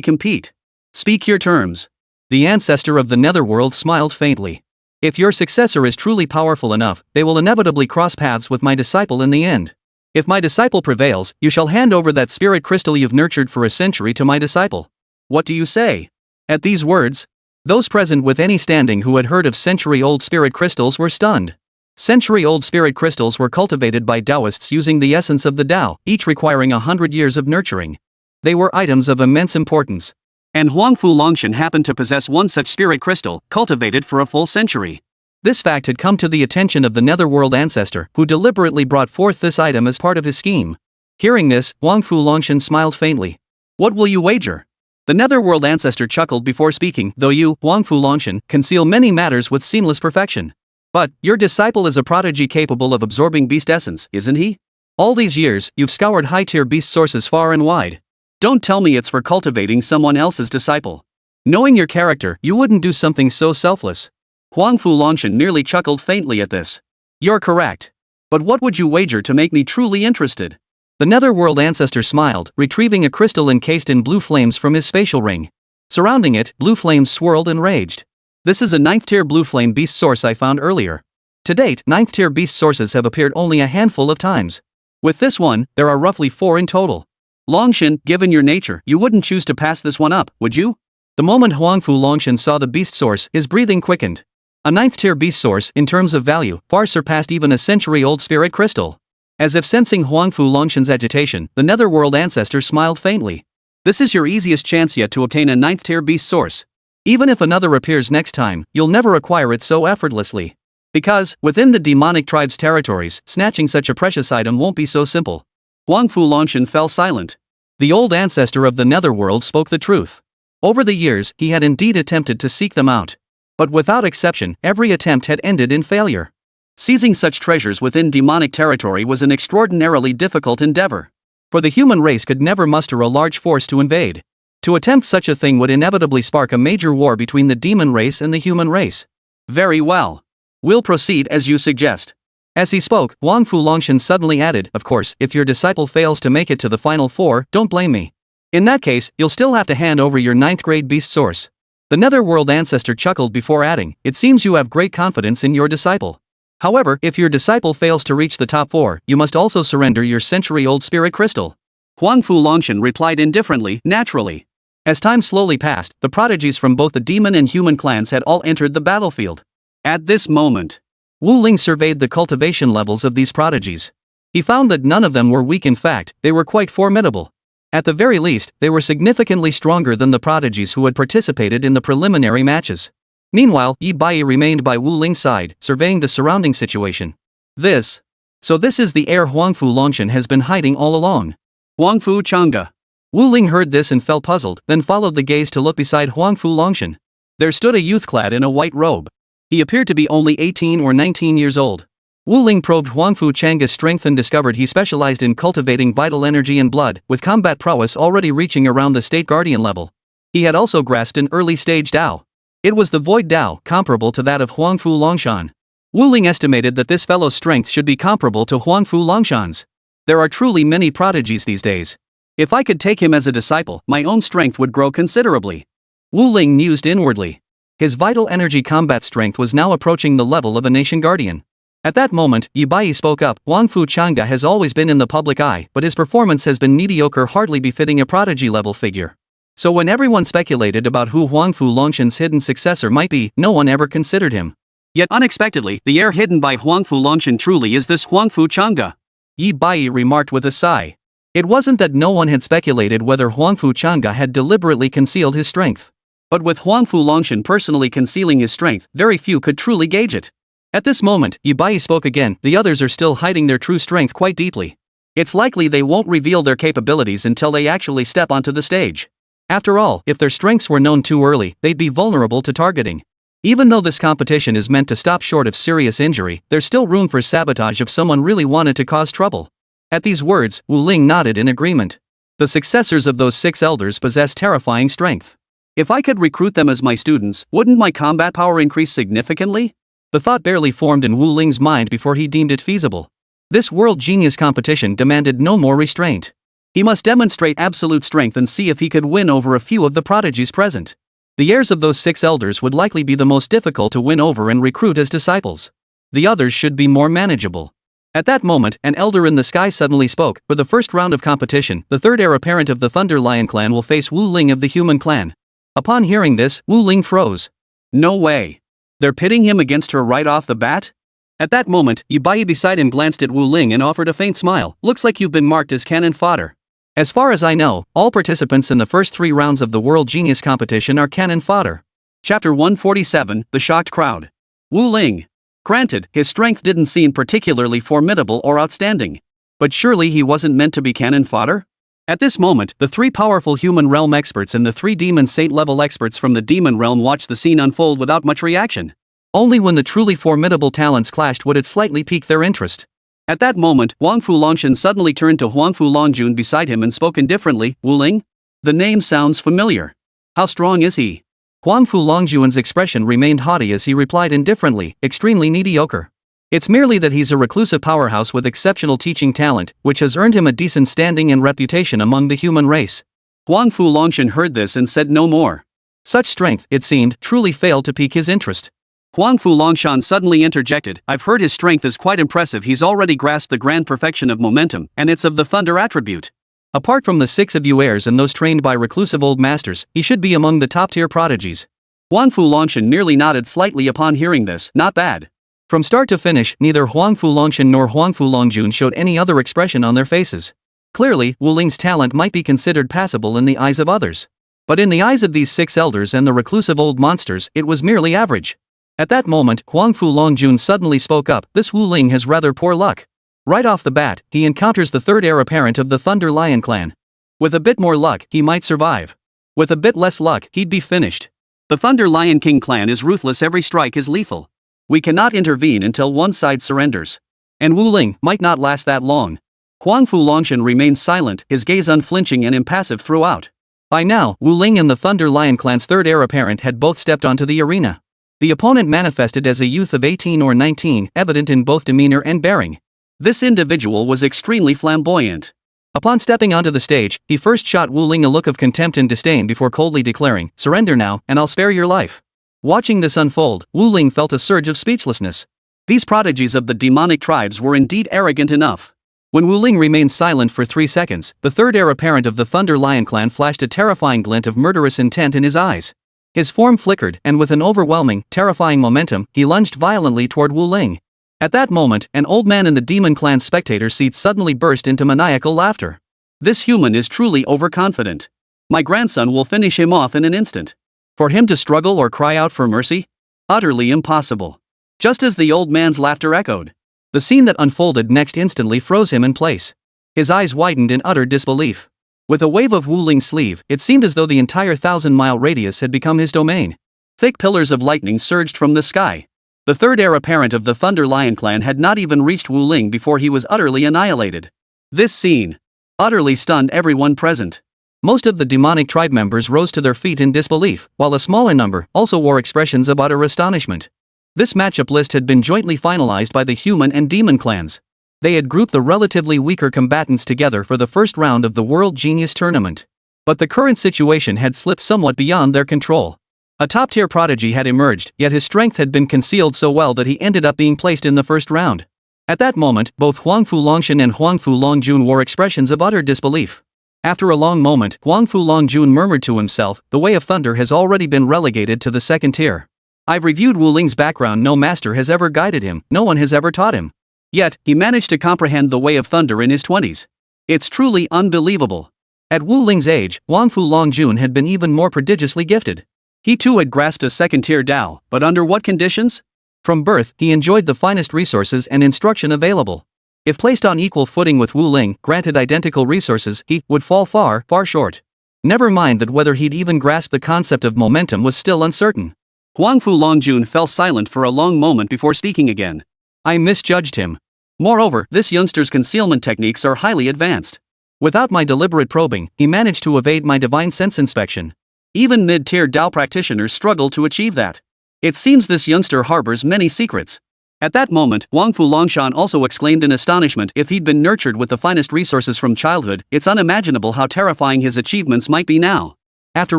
compete? Speak your terms. The ancestor of the Netherworld smiled faintly. If your successor is truly powerful enough, they will inevitably cross paths with my disciple in the end. If my disciple prevails, you shall hand over that spirit crystal you've nurtured for a century to my disciple. What do you say? At these words, those present with any standing who had heard of century-old spirit crystals were stunned. Century-old spirit crystals were cultivated by Taoists using the essence of the Tao, each requiring 100 years of nurturing. They were items of immense importance. And Huang Fu Longshan happened to possess one such spirit crystal, cultivated for a full century. This fact had come to the attention of the Netherworld Ancestor, who deliberately brought forth this item as part of his scheme. Hearing this, Huang Fu Longshan smiled faintly. What will you wager? The Netherworld Ancestor chuckled before speaking, though you, Huang Fu Longshan, conceal many matters with seamless perfection. But, your disciple is a prodigy capable of absorbing beast essence, isn't he? All these years, you've scoured high-tier beast sources far and wide. Don't tell me it's for cultivating someone else's disciple. Knowing your character, you wouldn't do something so selfless. Huang Fu Longshan merely chuckled faintly at this. You're correct. But what would you wager to make me truly interested? The Netherworld Ancestor smiled, retrieving a crystal encased in blue flames from his spatial ring. Surrounding it, blue flames swirled and raged. This is a 9th-tier blue flame beast source I found earlier. To date, 9th-tier beast sources have appeared only a handful of times. With this one, there are roughly 4 in total. Longshan, given your nature, you wouldn't choose to pass this one up, would you? The moment Huang Fu Longshan saw the beast source, his breathing quickened. A 9th-tier beast source, in terms of value, far surpassed even a century-old spirit crystal. As if sensing Huang Fu Longshan's agitation, the Netherworld Ancestor smiled faintly. This is your easiest chance yet to obtain a 9th-tier beast source. Even if another appears next time, you'll never acquire it so effortlessly. Because, within the demonic tribe's territories, snatching such a precious item won't be so simple. Huang Fu Longshan fell silent. The old ancestor of the Netherworld spoke the truth. Over the years, he had indeed attempted to seek them out. But without exception, every attempt had ended in failure. Seizing such treasures within demonic territory was an extraordinarily difficult endeavor. For the human race could never muster a large force to invade. To attempt such a thing would inevitably spark a major war between the demon race and the human race. Very well. We'll proceed as you suggest. As he spoke, Huang Fu Longshan suddenly added, of course, if your disciple fails to make it to the final four, don't blame me. In that case, you'll still have to hand over your 9th grade beast source. The netherworld ancestor chuckled before adding, it seems you have great confidence in your disciple. However, if your disciple fails to reach the top 4, you must also surrender your century-old spirit crystal. Huang Fu Longshan replied indifferently, naturally. As time slowly passed, the prodigies from both the demon and human clans had all entered the battlefield. At this moment, Wu Ling surveyed the cultivation levels of these prodigies. He found that none of them were weak, in fact, they were quite formidable. At the very least, they were significantly stronger than the prodigies who had participated in the preliminary matches. Meanwhile, Yi Bai remained by Wu Ling's side, surveying the surrounding situation. So this is the heir Huang Fu Longshan has been hiding all along. Huang Fu Chang'e. Wu Ling heard this and felt puzzled, then followed the gaze to look beside Huang Fu Longshan. There stood a youth clad in a white robe. He appeared to be only 18 or 19 years old. Wu Ling probed Huang Fu Chang'e's strength and discovered he specialized in cultivating vital energy and blood, with combat prowess already reaching around the state guardian level. He had also grasped an early-stage Dao. It was the Void Dao, comparable to that of Huang Fu Longshan. Wu Ling estimated that this fellow's strength should be comparable to Huang Fu Longshan's. There are truly many prodigies these days. If I could take him as a disciple, my own strength would grow considerably. Wu Ling mused inwardly. His vital energy combat strength was now approaching the level of a nation guardian. At that moment, Yi Bai spoke up. Huang Fu Chang'e has always been in the public eye, but his performance has been mediocre, hardly befitting a prodigy-level figure. So when everyone speculated about who Huang Fu Longshan's hidden successor might be, no one ever considered him. Yet unexpectedly, the heir hidden by Huang Fu Longshan truly is this Huang Fu Chang'e. Yi Bai remarked with a sigh. It wasn't that no one had speculated whether Huang Fu Chang'e had deliberately concealed his strength. But with Huang Fu Longshan personally concealing his strength, very few could truly gauge it. At this moment, Yi Bai spoke again. The others are still hiding their true strength quite deeply. It's likely they won't reveal their capabilities until they actually step onto the stage. After all, if their strengths were known too early, they'd be vulnerable to targeting. Even though this competition is meant to stop short of serious injury, there's still room for sabotage if someone really wanted to cause trouble. At these words, Wu Ling nodded in agreement. The successors of those 6 elders possess terrifying strength. If I could recruit them as my students, wouldn't my combat power increase significantly? The thought barely formed in Wu Ling's mind before he deemed it feasible. This world genius competition demanded no more restraint. He must demonstrate absolute strength and see if he could win over a few of the prodigies present. The heirs of those 6 elders would likely be the most difficult to win over and recruit as disciples. The others should be more manageable. At that moment, an elder in the sky suddenly spoke. For the first round of competition, the 3rd heir apparent of the Thunder Lion clan will face Wu Ling of the Human clan. Upon hearing this, Wu Ling froze. No way. They're pitting him against her right off the bat? At that moment, Yi Bai beside him glanced at Wu Ling and offered a faint smile. Looks like you've been marked as cannon fodder. As far as I know, all participants in the first 3 rounds of the World Genius competition are cannon fodder. Chapter 147, The Shocked Crowd. Wu Ling. Granted, his strength didn't seem particularly formidable or outstanding. But surely he wasn't meant to be cannon fodder? At this moment, the 3 powerful human realm experts and the 3 demon saint level experts from the demon realm watched the scene unfold without much reaction. Only when the truly formidable talents clashed would it slightly pique their interest. At that moment, Huang Fu Longshan suddenly turned to Huang Fu Longjun beside him and spoke indifferently. Wu Ling? The name sounds familiar. How strong is he? Huang Fu Longjun's expression remained haughty as he replied indifferently, extremely mediocre. It's merely that he's a reclusive powerhouse with exceptional teaching talent, which has earned him a decent standing and reputation among the human race. Huang Fu Longshan heard this and said no more. Such strength, it seemed, truly failed to pique his interest. Huang Fu Longshan suddenly interjected. I've heard his strength is quite impressive. He's already grasped the grand perfection of momentum, and it's of the thunder attribute. Apart from the 6 of you heirs and those trained by reclusive old masters, he should be among the top-tier prodigies. Huang Fu Longshan merely nodded slightly upon hearing this. Not bad. From start to finish, neither Huang Fu Longshan nor Huang Fu Longjun showed any other expression on their faces. Clearly, Wu Ling's talent might be considered passable in the eyes of others. But in the eyes of these 6 elders and the reclusive old monsters, it was merely average. At that moment, Huang Fu Longjun suddenly spoke up. This Wu Ling has rather poor luck. Right off the bat, he encounters the 3rd heir apparent of the Thunder Lion clan. With a bit more luck, he might survive. With a bit less luck, he'd be finished. The Thunder Lion King clan is ruthless, every strike is lethal. We cannot intervene until one side surrenders. And Wu Ling might not last that long. Huangfu Longshan remained silent, his gaze unflinching and impassive throughout. By now, Wu Ling and the Thunder Lion clan's third heir apparent had both stepped onto the arena. The opponent manifested as a youth of 18 or 19, evident in both demeanor and bearing. This individual was extremely flamboyant. Upon stepping onto the stage, he first shot Wu Ling a look of contempt and disdain before coldly declaring, "Surrender now, and I'll spare your life." Watching this unfold, Wu Ling felt a surge of speechlessness. These prodigies of the demonic tribes were indeed arrogant enough. When Wu Ling remained silent for 3 seconds, the third heir apparent of the Thunder Lion clan flashed a terrifying glint of murderous intent in his eyes. His form flickered, and with an overwhelming, terrifying momentum, he lunged violently toward Wu Ling. At that moment, an old man in the Demon Clan's spectator seat suddenly burst into maniacal laughter. "This human is truly overconfident. My grandson will finish him off in an instant. For him to struggle or cry out for mercy? Utterly impossible." Just as the old man's laughter echoed, the scene that unfolded next instantly froze him in place. His eyes widened in utter disbelief. With a wave of Wu Ling's sleeve, it seemed as though the entire 1,000-mile radius had become his domain. Thick pillars of lightning surged from the sky. The third heir apparent of the Thunder Lion clan had not even reached Wu Ling before he was utterly annihilated. This scene utterly stunned everyone present. Most of the demonic tribe members rose to their feet in disbelief, while a smaller number also wore expressions of utter astonishment. This matchup list had been jointly finalized by the human and demon clans. They had grouped the relatively weaker combatants together for the first round of the World Genius Tournament. But the current situation had slipped somewhat beyond their control. A top-tier prodigy had emerged, yet his strength had been concealed so well that he ended up being placed in the first round. At that moment, both Huangfu Longshan and Huangfu Longjun wore expressions of utter disbelief. After a long moment, Huangfu Longjun murmured to himself, "The Way of Thunder has already been relegated to the second tier. I've reviewed Wu Ling's background, no master has ever guided him, no one has ever taught him. Yet, he managed to comprehend the Way of Thunder in his 20s. It's truly unbelievable." At Wu Ling's age, Huangfu Longjun had been even more prodigiously gifted. He too had grasped a second-tier Dao, but under what conditions? From birth, he enjoyed the finest resources and instruction available. If placed on equal footing with Wu Ling, granted identical resources, he would fall far, far short. Never mind that whether he'd even grasp the concept of momentum was still uncertain. Huangfu Longjun fell silent for a long moment before speaking again. "I misjudged him. Moreover, this youngster's concealment techniques are highly advanced. Without my deliberate probing, he managed to evade my divine sense inspection. Even mid-tier Dao practitioners struggle to achieve that. It seems this youngster harbors many secrets." At that moment, Huangfu Longshan also exclaimed in astonishment. If he'd been nurtured with the finest resources from childhood, it's unimaginable how terrifying his achievements might be now. After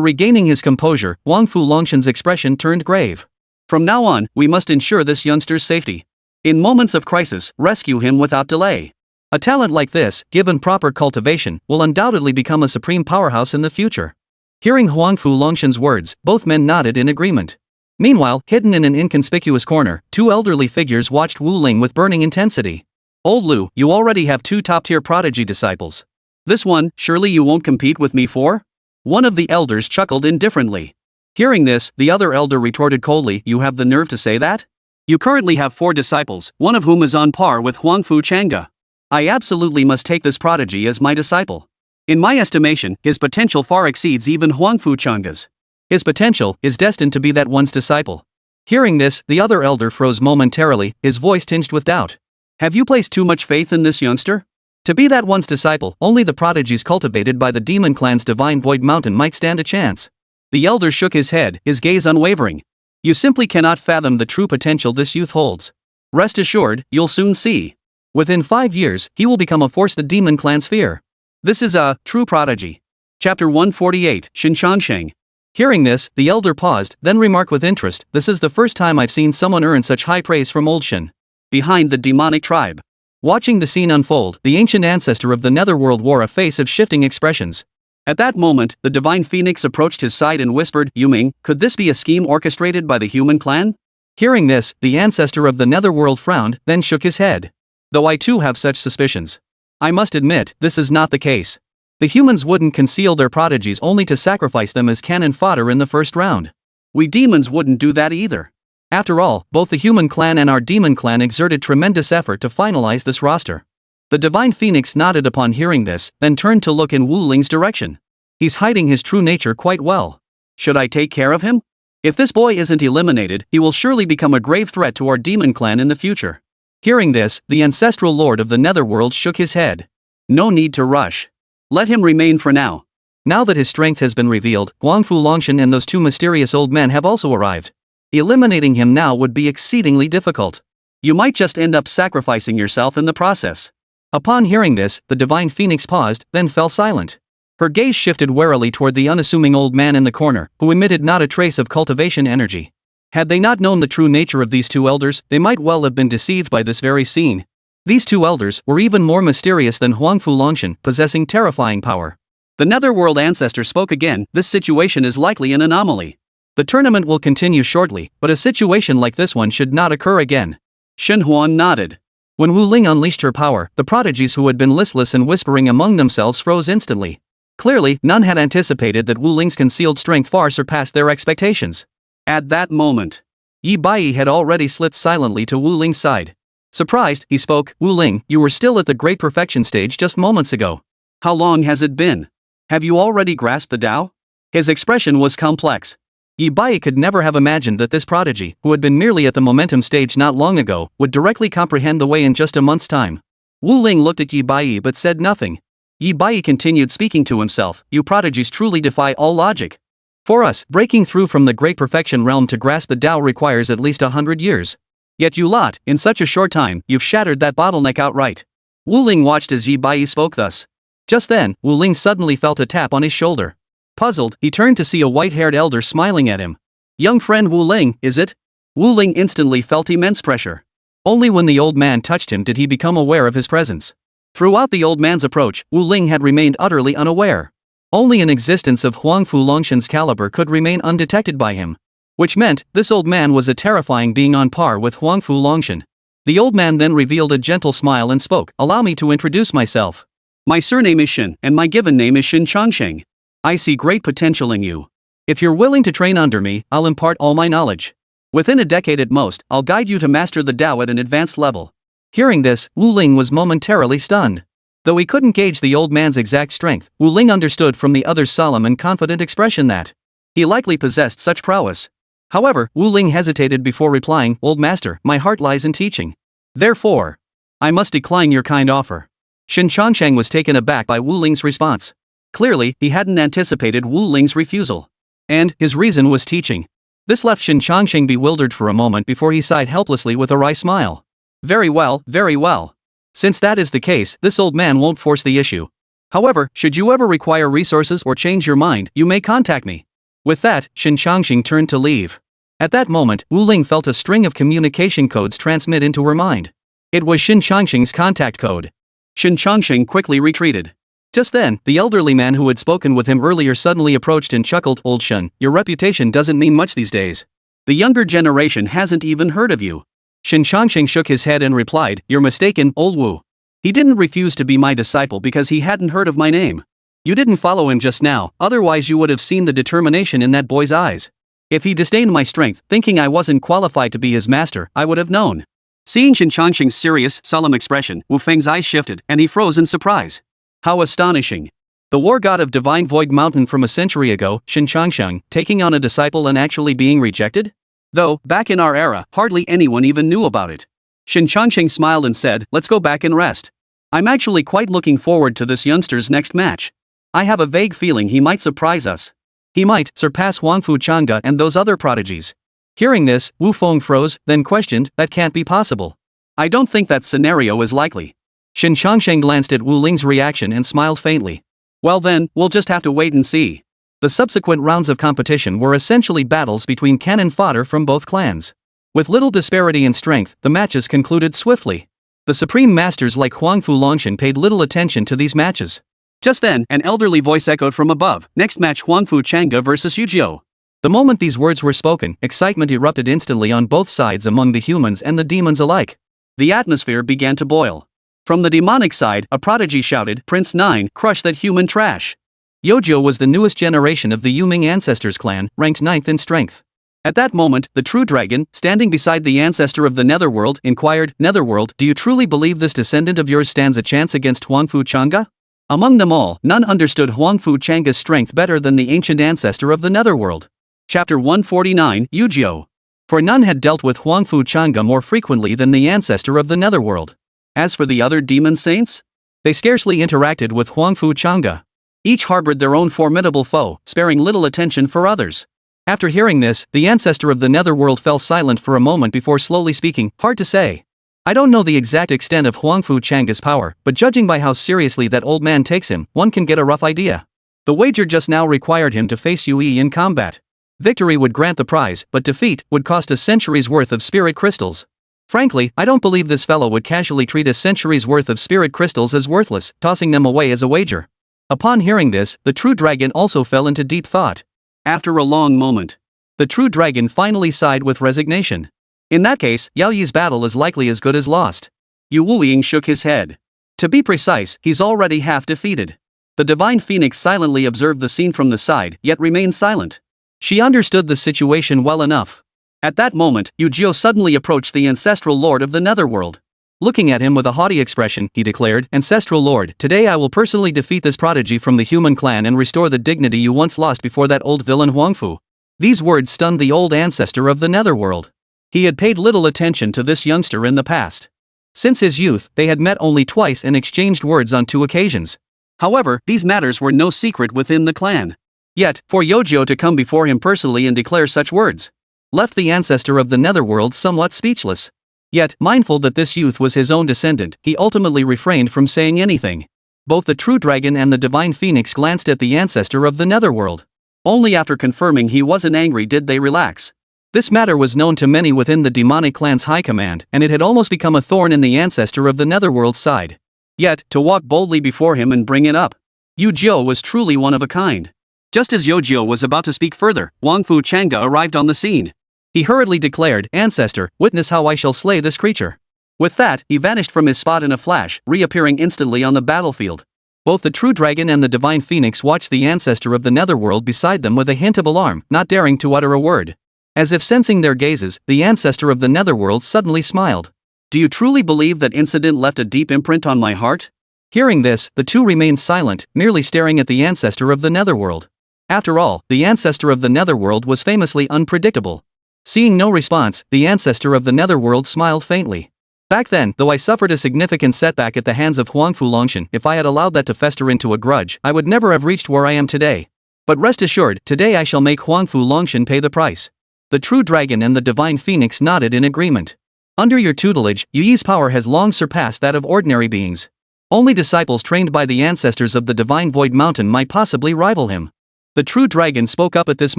regaining his composure, Huangfu Longshan's expression turned grave. "From now on, we must ensure this youngster's safety. In moments of crisis, rescue him without delay. A talent like this, given proper cultivation, will undoubtedly become a supreme powerhouse in the future." Hearing Huangfu Longshan's words, both men nodded in agreement. Meanwhile, hidden in an inconspicuous corner, 2 elderly figures watched Wu Ling with burning intensity. "Old Lu, you already have 2 top-tier prodigy disciples. This one, surely you won't compete with me for?" One of the elders chuckled indifferently. Hearing this, the other elder retorted coldly, "You have the nerve to say that? You currently have 4 disciples, one of whom is on par with Huangfu Changge. I absolutely must take this prodigy as my disciple. In my estimation, his potential far exceeds even Huangfu Changge's. His potential is destined to be that one's disciple." Hearing this, the other elder froze momentarily, his voice tinged with doubt. "Have you placed too much faith in this youngster? To be that one's disciple, only the prodigies cultivated by the Demon Clan's Divine Void Mountain might stand a chance." The elder shook his head, his gaze unwavering. "You simply cannot fathom the true potential this youth holds. Rest assured, you'll soon see. Within 5 years, he will become a force the Demon Clan's fear. This is a true prodigy." Chapter 148, Shinchangsheng. Hearing this, the elder paused, then remarked with interest, "This is the first time I've seen someone earn such high praise from Old Shin. Behind the demonic tribe." Watching the scene unfold, the ancient ancestor of the Netherworld wore a face of shifting expressions. At that moment, the divine phoenix approached his side and whispered, "Yuming, could this be a scheme orchestrated by the human clan?" Hearing this, the ancestor of the Netherworld frowned, then shook his head. "Though I too have such suspicions. I must admit, this is not the case. The humans wouldn't conceal their prodigies only to sacrifice them as cannon fodder in the first round. We demons wouldn't do that either. After all, both the human clan and our demon clan exerted tremendous effort to finalize this roster." The divine phoenix nodded upon hearing this, then turned to look in Wu Ling's direction. He's hiding his true nature quite well. Should I take care of him? If this boy isn't eliminated, he will surely become a grave threat to our demon clan in the future. Hearing this, the ancestral lord of the netherworld shook his head. No need to rush. Let him remain for now. Now that his strength has been revealed, Huangfu Longshan and those two mysterious old men have also arrived. Eliminating him now would be exceedingly difficult. You might just end up sacrificing yourself in the process. Upon hearing this, the divine phoenix paused, then fell silent. Her gaze shifted warily toward the unassuming old man in the corner, who emitted not a trace of cultivation energy. Had they not known the true nature of these two elders, they might well have been deceived by this very scene. These two elders were even more mysterious than Huangfu Longshan, possessing terrifying power. The netherworld ancestor spoke again. This situation is likely an anomaly. The tournament will continue shortly, but a situation like this one should not occur again. Shen Huan nodded. When Wu Ling unleashed her power, the prodigies who had been listless and whispering among themselves froze instantly. Clearly, none had anticipated that Wu Ling's concealed strength far surpassed their expectations. At that moment, Yi Bai had already slipped silently to Wu Ling's side. Surprised, he spoke, Wu Ling, you were still at the great perfection stage just moments ago. How long has it been? Have you already grasped the Tao? His expression was complex. Yi Bai could never have imagined that this prodigy, who had been merely at the momentum stage not long ago, would directly comprehend the way in just a month's time. Wu Ling looked at Yi Bai but said nothing. Yi Bai continued speaking to himself, you prodigies truly defy all logic. For us, breaking through from the great perfection realm to grasp the Tao requires at least 100 years. Yet you lot, in such a short time, you've shattered that bottleneck outright. Wu Ling watched as Yi Bai spoke thus. Just then, Wu Ling suddenly felt a tap on his shoulder. Puzzled, he turned to see a white-haired elder smiling at him. Young friend Wu Ling, is it? Wu Ling instantly felt immense pressure. Only when the old man touched him did he become aware of his presence. Throughout the old man's approach, Wu Ling had remained utterly unaware. Only an existence of Huangfu Longshan's caliber could remain undetected by him. Which meant, this old man was a terrifying being on par with Huangfu Longshan. The old man then revealed a gentle smile and spoke, allow me to introduce myself. My surname is Shin, and my given name is Shin Changsheng. I see great potential in you. If you're willing to train under me, I'll impart all my knowledge. Within a decade at most, I'll guide you to master the Tao at an advanced level. Hearing this, Wu Ling was momentarily stunned. Though he couldn't gauge the old man's exact strength, Wu Ling understood from the other's solemn and confident expression that he likely possessed such prowess. However, Wu Ling hesitated before replying, Old master, my heart lies in teaching. Therefore, I must decline your kind offer. Shin Changsheng was taken aback by Wu Ling's response. Clearly, he hadn't anticipated Wu Ling's refusal. And, his reason was teaching. This left Shin Changsheng bewildered for a moment before he sighed helplessly with a wry smile. Very well, very well. Since that is the case, this old man won't force the issue. However, should you ever require resources or change your mind, you may contact me. With that, Shin Changsheng turned to leave. At that moment, Wu Ling felt a string of communication codes transmit into her mind. It was Shin Changsheng's contact code. Shin Changsheng quickly retreated. Just then, the elderly man who had spoken with him earlier suddenly approached and chuckled, Old Shin, your reputation doesn't mean much these days. The younger generation hasn't even heard of you. Shin Changsheng shook his head and replied, you're mistaken, old Wu. He didn't refuse to be my disciple because he hadn't heard of my name. You didn't follow him just now, otherwise you would have seen the determination in that boy's eyes. If he disdained my strength, thinking I wasn't qualified to be his master, I would have known. Seeing Shin Changsheng's serious, solemn expression, Wu Feng's eyes shifted, and he froze in surprise. How astonishing. The war god of Divine Void Mountain from a century ago, Shin Changsheng, taking on a disciple and actually being rejected? Though, back in our era, hardly anyone even knew about it. Shin Changsheng smiled and said, let's go back and rest. I'm actually quite looking forward to this youngster's next match. I have a vague feeling he might surprise us. He might surpass Huangfu Changge and those other prodigies. Hearing this, Wu Feng froze, then questioned, that can't be possible. I don't think that scenario is likely. Shin Changsheng glanced at Wu Ling's reaction and smiled faintly. Well then, we'll just have to wait and see. The subsequent rounds of competition were essentially battles between cannon fodder from both clans. With little disparity in strength, the matches concluded swiftly. The supreme masters like Huangfu Longshan paid little attention to these matches. Just then, an elderly voice echoed from above, next match Huangfu Changge versus Yuzhou. The moment these words were spoken, excitement erupted instantly on both sides among the humans and the demons alike. The atmosphere began to boil. From the demonic side, a prodigy shouted, Prince 9, crush that human trash. Yuzhou was the newest generation of the Yuming ancestors clan, ranked 9th in strength. At that moment, the true dragon, standing beside the ancestor of the Netherworld, inquired, Netherworld, do you truly believe this descendant of yours stands a chance against Huangfu Changge? Among them all, none understood Huangfu Changa's strength better than the ancient ancestor of the netherworld. Chapter 149, Yujio. For none had dealt with Huangfu Changa more frequently than the ancestor of the netherworld. As for the other demon saints, they scarcely interacted with Huangfu Changa. Each harbored their own formidable foe, sparing little attention for others. After hearing this, the ancestor of the netherworld fell silent for a moment before slowly speaking. Hard to say. I don't know the exact extent of Huangfu Changa's power, but judging by how seriously that old man takes him, one can get a rough idea. The wager just now required him to face Yue in combat. Victory would grant the prize, but defeat would cost a century's worth of spirit crystals. Frankly, I don't believe this fellow would casually treat a century's worth of spirit crystals as worthless, tossing them away as a wager. Upon hearing this, the true dragon also fell into deep thought. After a long moment, the true dragon finally sighed with resignation. In that case, Yao Yi's battle is likely as good as lost. Yu Wuiying shook his head. To be precise, he's already half defeated. The divine phoenix silently observed the scene from the side, yet remained silent. She understood the situation well enough. At that moment, Yujio suddenly approached the ancestral lord of the netherworld. Looking at him with a haughty expression, he declared, "Ancestral lord, today I will personally defeat this prodigy from the human clan and restore the dignity you once lost before that old villain Huangfu." These words stunned the old ancestor of the netherworld. He had paid little attention to this youngster in the past. Since his youth, they had met only twice and exchanged words on 2 occasions. However, these matters were no secret within the clan. Yet, for Yujio to come before him personally and declare such words left the ancestor of the netherworld somewhat speechless. Yet, mindful that this youth was his own descendant, he ultimately refrained from saying anything. Both the true dragon and the divine phoenix glanced at the ancestor of the netherworld. Only after confirming he wasn't angry did they relax. This matter was known to many within the demonic clan's high command, and it had almost become a thorn in the ancestor of the netherworld's side. Yet, to walk boldly before him and bring it up, Yujio was truly one of a kind. Just as Yujio was about to speak further, Huangfu Changa arrived on the scene. He hurriedly declared, "Ancestor, witness how I shall slay this creature." With that, he vanished from his spot in a flash, reappearing instantly on the battlefield. Both the true dragon and the divine phoenix watched the ancestor of the netherworld beside them with a hint of alarm, not daring to utter a word. As if sensing their gazes, the ancestor of the netherworld suddenly smiled. "Do you truly believe that incident left a deep imprint on my heart?" Hearing this, the two remained silent, merely staring at the ancestor of the netherworld. After all, the ancestor of the netherworld was famously unpredictable. Seeing no response, the ancestor of the netherworld smiled faintly. "Back then, though I suffered a significant setback at the hands of Huangfu Longshan, if I had allowed that to fester into a grudge, I would never have reached where I am today. But rest assured, today I shall make Huangfu Longshan pay the price." The true dragon and the divine phoenix nodded in agreement. "Under your tutelage, Yu Yi's power has long surpassed that of ordinary beings. Only disciples trained by the ancestors of the divine void mountain might possibly rival him." The true dragon spoke up at this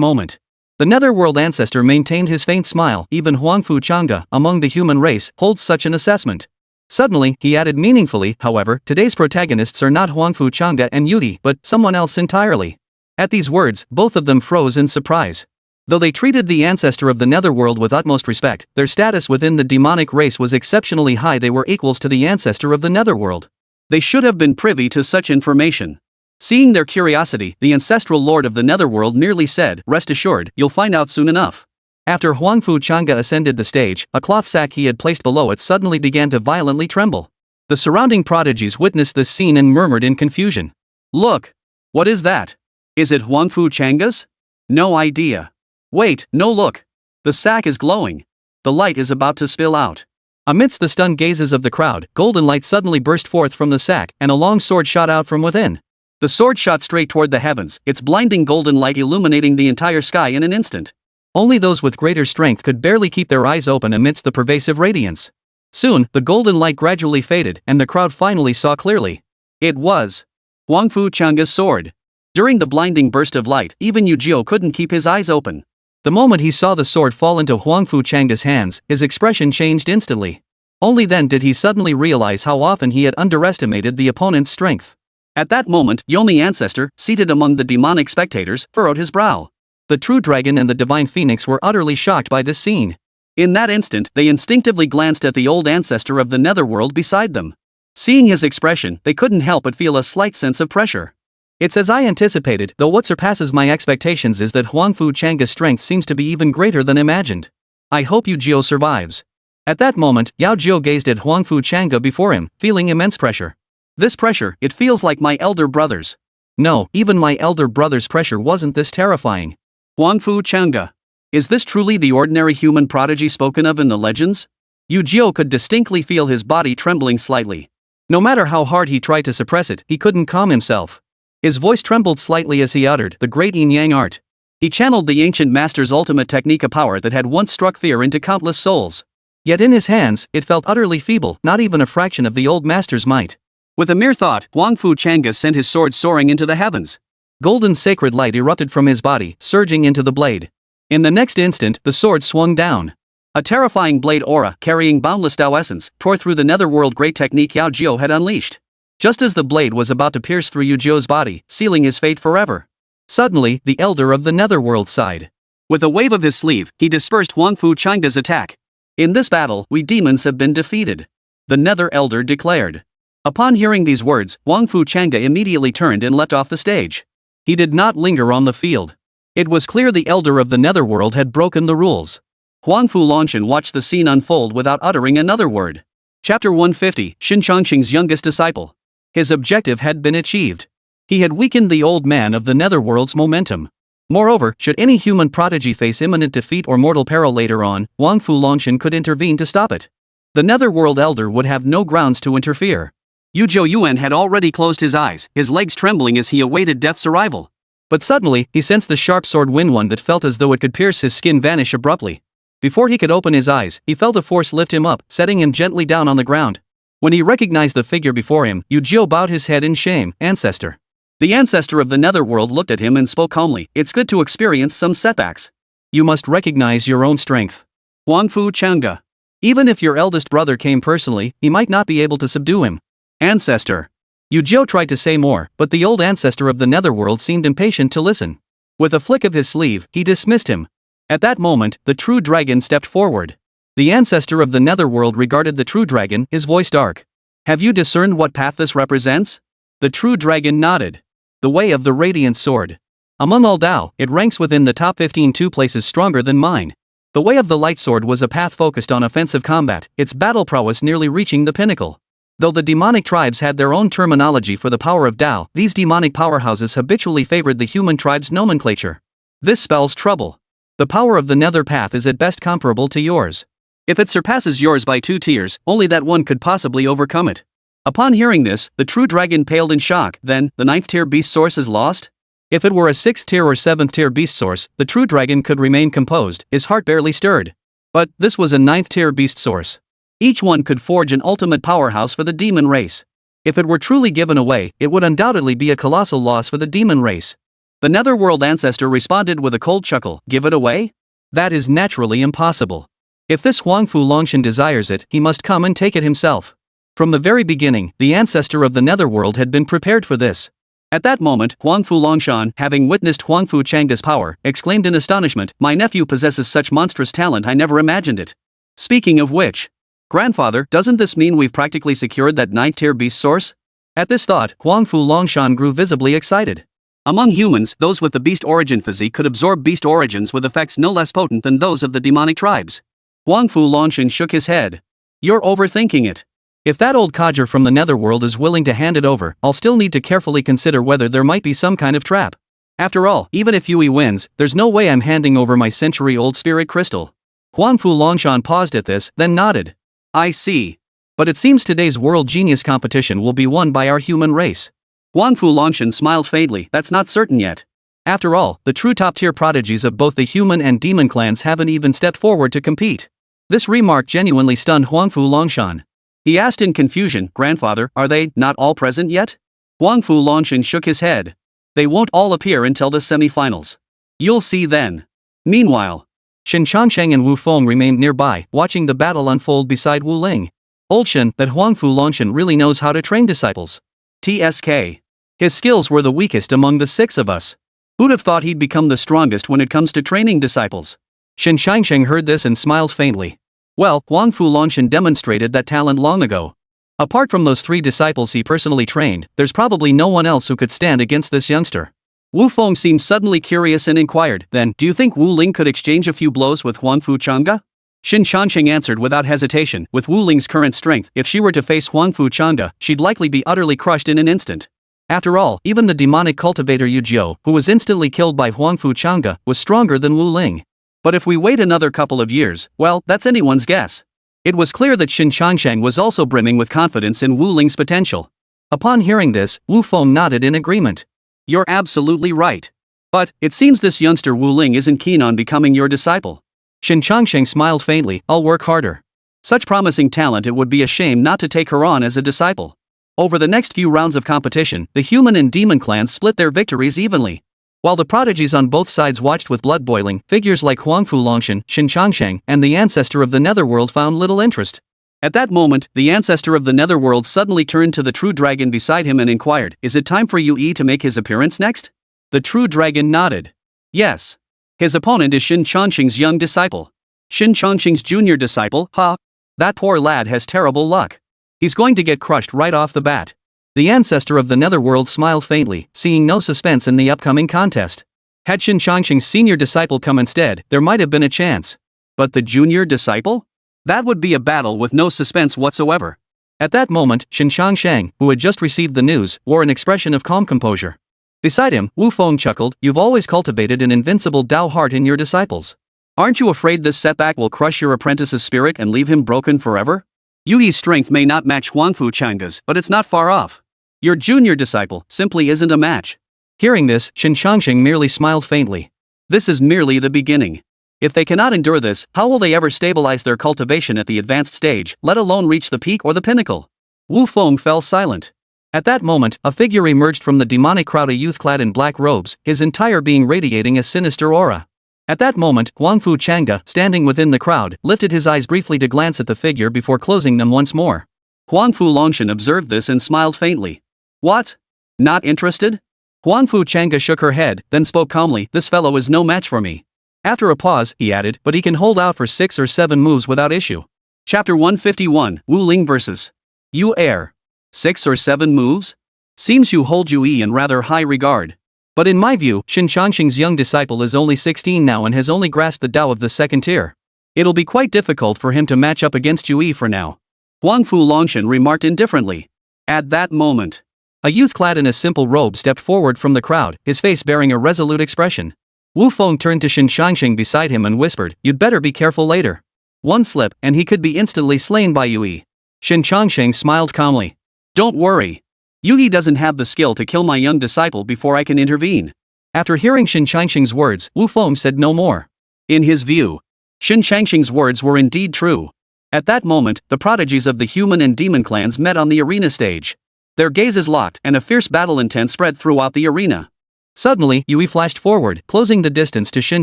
moment. The netherworld ancestor maintained his faint smile. "Even Huangfu Changa, among the human race, holds such an assessment." Suddenly, he added meaningfully, "However, today's protagonists are not Huangfu Changa and Yudi, but someone else entirely." At these words, both of them froze in surprise. Though they treated the ancestor of the netherworld with utmost respect, their status within the demonic race was exceptionally high. They were equals to the ancestor of the netherworld. They should have been privy to such information. Seeing their curiosity, the ancestral lord of the netherworld merely said, "Rest assured, you'll find out soon enough." After Huangfu Changa ascended the stage, a cloth sack he had placed below it suddenly began to violently tremble. The surrounding prodigies witnessed this scene and murmured in confusion. "Look! What is that? Is it Huangfu Changa's? No idea. Wait, no, look! The sack is glowing. The light is about to spill out." Amidst the stunned gazes of the crowd, golden light suddenly burst forth from the sack, and a long sword shot out from within. The sword shot straight toward the heavens, its blinding golden light illuminating the entire sky in an instant. Only those with greater strength could barely keep their eyes open amidst the pervasive radiance. Soon, the golden light gradually faded, and the crowd finally saw clearly. It was Huangfu Changa's sword. During the blinding burst of light, even Yujio couldn't keep his eyes open. The moment he saw the sword fall into Huangfu Changa's hands, his expression changed instantly. Only then did he suddenly realize how often he had underestimated the opponent's strength. At that moment, Yomi ancestor, seated among the demonic spectators, furrowed his brow. The true dragon and the divine phoenix were utterly shocked by this scene. In that instant, they instinctively glanced at the old ancestor of the netherworld beside them. Seeing his expression, they couldn't help but feel a slight sense of pressure. "It's as I anticipated, though what surpasses my expectations is that Huangfu Changa's strength seems to be even greater than imagined. I hope Yujio survives." At that moment, Yao Jiu gazed at Huangfu Changa before him, feeling immense pressure. This pressure, it feels like my elder brother's. No, even my elder brother's pressure wasn't this terrifying. Huangfu Chang'e. Is this truly the ordinary human prodigy spoken of in the legends? Yu Jiao could distinctly feel his body trembling slightly. No matter how hard he tried to suppress it, he couldn't calm himself. His voice trembled slightly as he uttered the great yin yang art. He channeled the ancient master's ultimate technique, a power that had once struck fear into countless souls. Yet in his hands, it felt utterly feeble, not even a fraction of the old master's might. With a mere thought, Huangfu Chang'e sent his sword soaring into the heavens. Golden sacred light erupted from his body, surging into the blade. In the next instant, the sword swung down. A terrifying blade aura, carrying boundless Tao essence, tore through the netherworld great technique Yao Jiao had unleashed. Just as the blade was about to pierce through Yu Jiao's body, sealing his fate forever. Suddenly, the elder of the netherworld sighed. With a wave of his sleeve, he dispersed Huangfu Chang'e's attack. In this battle, we demons have been defeated. The nether elder declared. Upon hearing these words, Huangfu Chang'e immediately turned and leapt off the stage. He did not linger on the field. It was clear the elder of the netherworld had broken the rules. Huangfu Longshan watched the scene unfold without uttering another word. Chapter 150, Xin Changqing's youngest disciple. His objective had been achieved. He had weakened the old man of the netherworld's momentum. Moreover, should any human prodigy face imminent defeat or mortal peril later on, Huangfu Longshan could intervene to stop it. The netherworld elder would have no grounds to interfere. Yu Jiao Yuan had already closed his eyes, his legs trembling as he awaited death's arrival. But suddenly, he sensed the sharp sword wind, one that felt as though it could pierce his skin, vanish abruptly. Before he could open his eyes, he felt a force lift him up, setting him gently down on the ground. When he recognized the figure before him, Yu Jiao bowed his head in shame. Ancestor. The ancestor of the netherworld looked at him and spoke calmly. It's good to experience some setbacks. You must recognize your own strength. Huangfu Chang'e. Even if your eldest brother came personally, he might not be able to subdue him. Ancestor. Yu Jiao tried to say more, but the old ancestor of the netherworld seemed impatient to listen. With a flick of his sleeve, he dismissed him. At that moment, the true dragon stepped forward. The ancestor of the netherworld regarded the true dragon, his voice dark. Have you discerned what path this represents? The true dragon nodded. The way of the radiant sword. Among all Tao, it ranks within the top 15, 2 places stronger than mine. The way of the light sword was a path focused on offensive combat, its battle prowess nearly reaching the pinnacle. Though the demonic tribes had their own terminology for the power of Tao, these demonic powerhouses habitually favored the human tribe's nomenclature. This spells trouble. The power of the nether path is at best comparable to yours. If it surpasses yours by 2 tiers, only that one could possibly overcome it. Upon hearing this, the true dragon paled in shock. Then, the 9th tier beast source is lost? If it were a 6th tier or 7th tier beast source, the true dragon could remain composed, his heart barely stirred. But, this was a 9th tier beast source. Each one could forge an ultimate powerhouse for the demon race. If it were truly given away, it would undoubtedly be a colossal loss for the demon race. The netherworld ancestor responded with a cold chuckle. Give it away? That is naturally impossible. If this Huangfu Longshan desires it, he must come and take it himself. From the very beginning, the ancestor of the netherworld had been prepared for this. At that moment, Huangfu Longshan, having witnessed Huangfu Chang'e's power, exclaimed in astonishment, my nephew possesses such monstrous talent, I never imagined it. Speaking of which, grandfather, doesn't this mean we've practically secured that 9th tier beast source? At this thought, Huangfu Longshan grew visibly excited. Among humans, those with the beast origin physique could absorb beast origins with effects no less potent than those of the demonic tribes. Huangfu Longshan shook his head. You're overthinking it. If that old codger from the netherworld is willing to hand it over, I'll still need to carefully consider whether there might be some kind of trap. After all, even if Yui wins, there's no way I'm handing over my century-old spirit crystal. Huangfu Longshan paused at this, then nodded. I see. But it seems today's world genius competition will be won by our human race. Huangfu Longshan smiled faintly. That's not certain yet. After all, the true top-tier prodigies of both the human and demon clans haven't even stepped forward to compete. This remark genuinely stunned Huangfu Longshan. He asked in confusion, Grandfather, are they not all present yet? Huangfu Longshan shook his head. They won't all appear until the semi-finals. You'll see then. Meanwhile, Shen Changsheng and Wu Feng remained nearby, watching the battle unfold beside Wu Ling. Old Shen, that Huangfu Longshan really knows how to train disciples. TSK. His skills were the weakest among the 6 of us. Who'd have thought he'd become the strongest when it comes to training disciples? Shen Changsheng heard this and smiled faintly. Well, Huangfu Longshan demonstrated that talent long ago. Apart from those 3 disciples he personally trained, there's probably no one else who could stand against this youngster. Wu Feng seemed suddenly curious and inquired, then, do you think Wu Ling could exchange a few blows with Huangfu Chang'e? Shin Changqing answered without hesitation. With Wu Ling's current strength, if she were to face Huangfu Changde, she'd likely be utterly crushed in an instant. After all, even the demonic cultivator Yu Jiu, who was instantly killed by Huangfu Changde, was stronger than Wu Ling. But if we wait another couple of years, well, that's anyone's guess. It was clear that Shin Changsheng was also brimming with confidence in Wu Ling's potential. Upon hearing this, Wu Feng nodded in agreement. You're absolutely right. But, it seems this youngster Wu Ling isn't keen on becoming your disciple. Shin Changsheng smiled faintly. I'll work harder. Such promising talent, it would be a shame not to take her on as a disciple. Over the next few rounds of competition, the human and demon clans split their victories evenly. While the prodigies on both sides watched with blood boiling, figures like Huangfu Longshan, Shin Changsheng, and the ancestor of the Netherworld found little interest. At that moment, the ancestor of the Netherworld suddenly turned to the true dragon beside him and inquired, "Is it time for Yue to make his appearance next?" The true dragon nodded. Yes. His opponent is Shin Changqing's young disciple. Shin Changqing's junior disciple, ha! That poor lad has terrible luck. He's going to get crushed right off the bat. The ancestor of the Netherworld smiled faintly, seeing no suspense in the upcoming contest. Had Shin Changqing's senior disciple come instead, there might have been a chance. But the junior disciple? That would be a battle with no suspense whatsoever. At that moment, Shin Changsheng, who had just received the news, wore an expression of calm composure. Beside him, Wu Feng chuckled, "You've always cultivated an invincible Tao heart in your disciples. Aren't you afraid this setback will crush your apprentice's spirit and leave him broken forever? Yui's strength may not match Huangfu Changde's, but it's not far off. Your junior disciple simply isn't a match." Hearing this, Shin Changsheng merely smiled faintly. This is merely the beginning. If they cannot endure this, how will they ever stabilize their cultivation at the advanced stage, let alone reach the peak or the pinnacle? Wu Feng fell silent. At that moment, a figure emerged from the demonic crowd, a youth clad in black robes, his entire being radiating a sinister aura. At that moment, Huangfu Changde, standing within the crowd, lifted his eyes briefly to glance at the figure before closing them once more. Huangfu Longshan observed this and smiled faintly. What? Not interested? Huangfu Changde shook her head, then spoke calmly, "This fellow is no match for me." After a pause, he added, "But he can hold out for 6 or 7 moves without issue." Chapter 151, Wu Ling vs. Yu Air. 6 or 7 moves? Seems you hold Yue in rather high regard. But in my view, Shin Changqing's young disciple is only 16 now and has only grasped the Tao of the second tier. It'll be quite difficult for him to match up against Yue for now. Huangfu Longshan remarked indifferently. At that moment, a youth clad in a simple robe stepped forward from the crowd, his face bearing a resolute expression. Wu Feng turned to Shin Changqing beside him and whispered, "You'd better be careful later. One slip, and he could be instantly slain by Yue." Shin Changqing smiled calmly. "Don't worry. Yue doesn't have the skill to kill my young disciple before I can intervene." After hearing Shin Changqing's words, Wu Feng said no more. In his view, Shin Changqing's words were indeed true. At that moment, the prodigies of the human and demon clans met on the arena stage. Their gazes locked, and a fierce battle intent spread throughout the arena. Suddenly, Yue flashed forward, closing the distance to Shin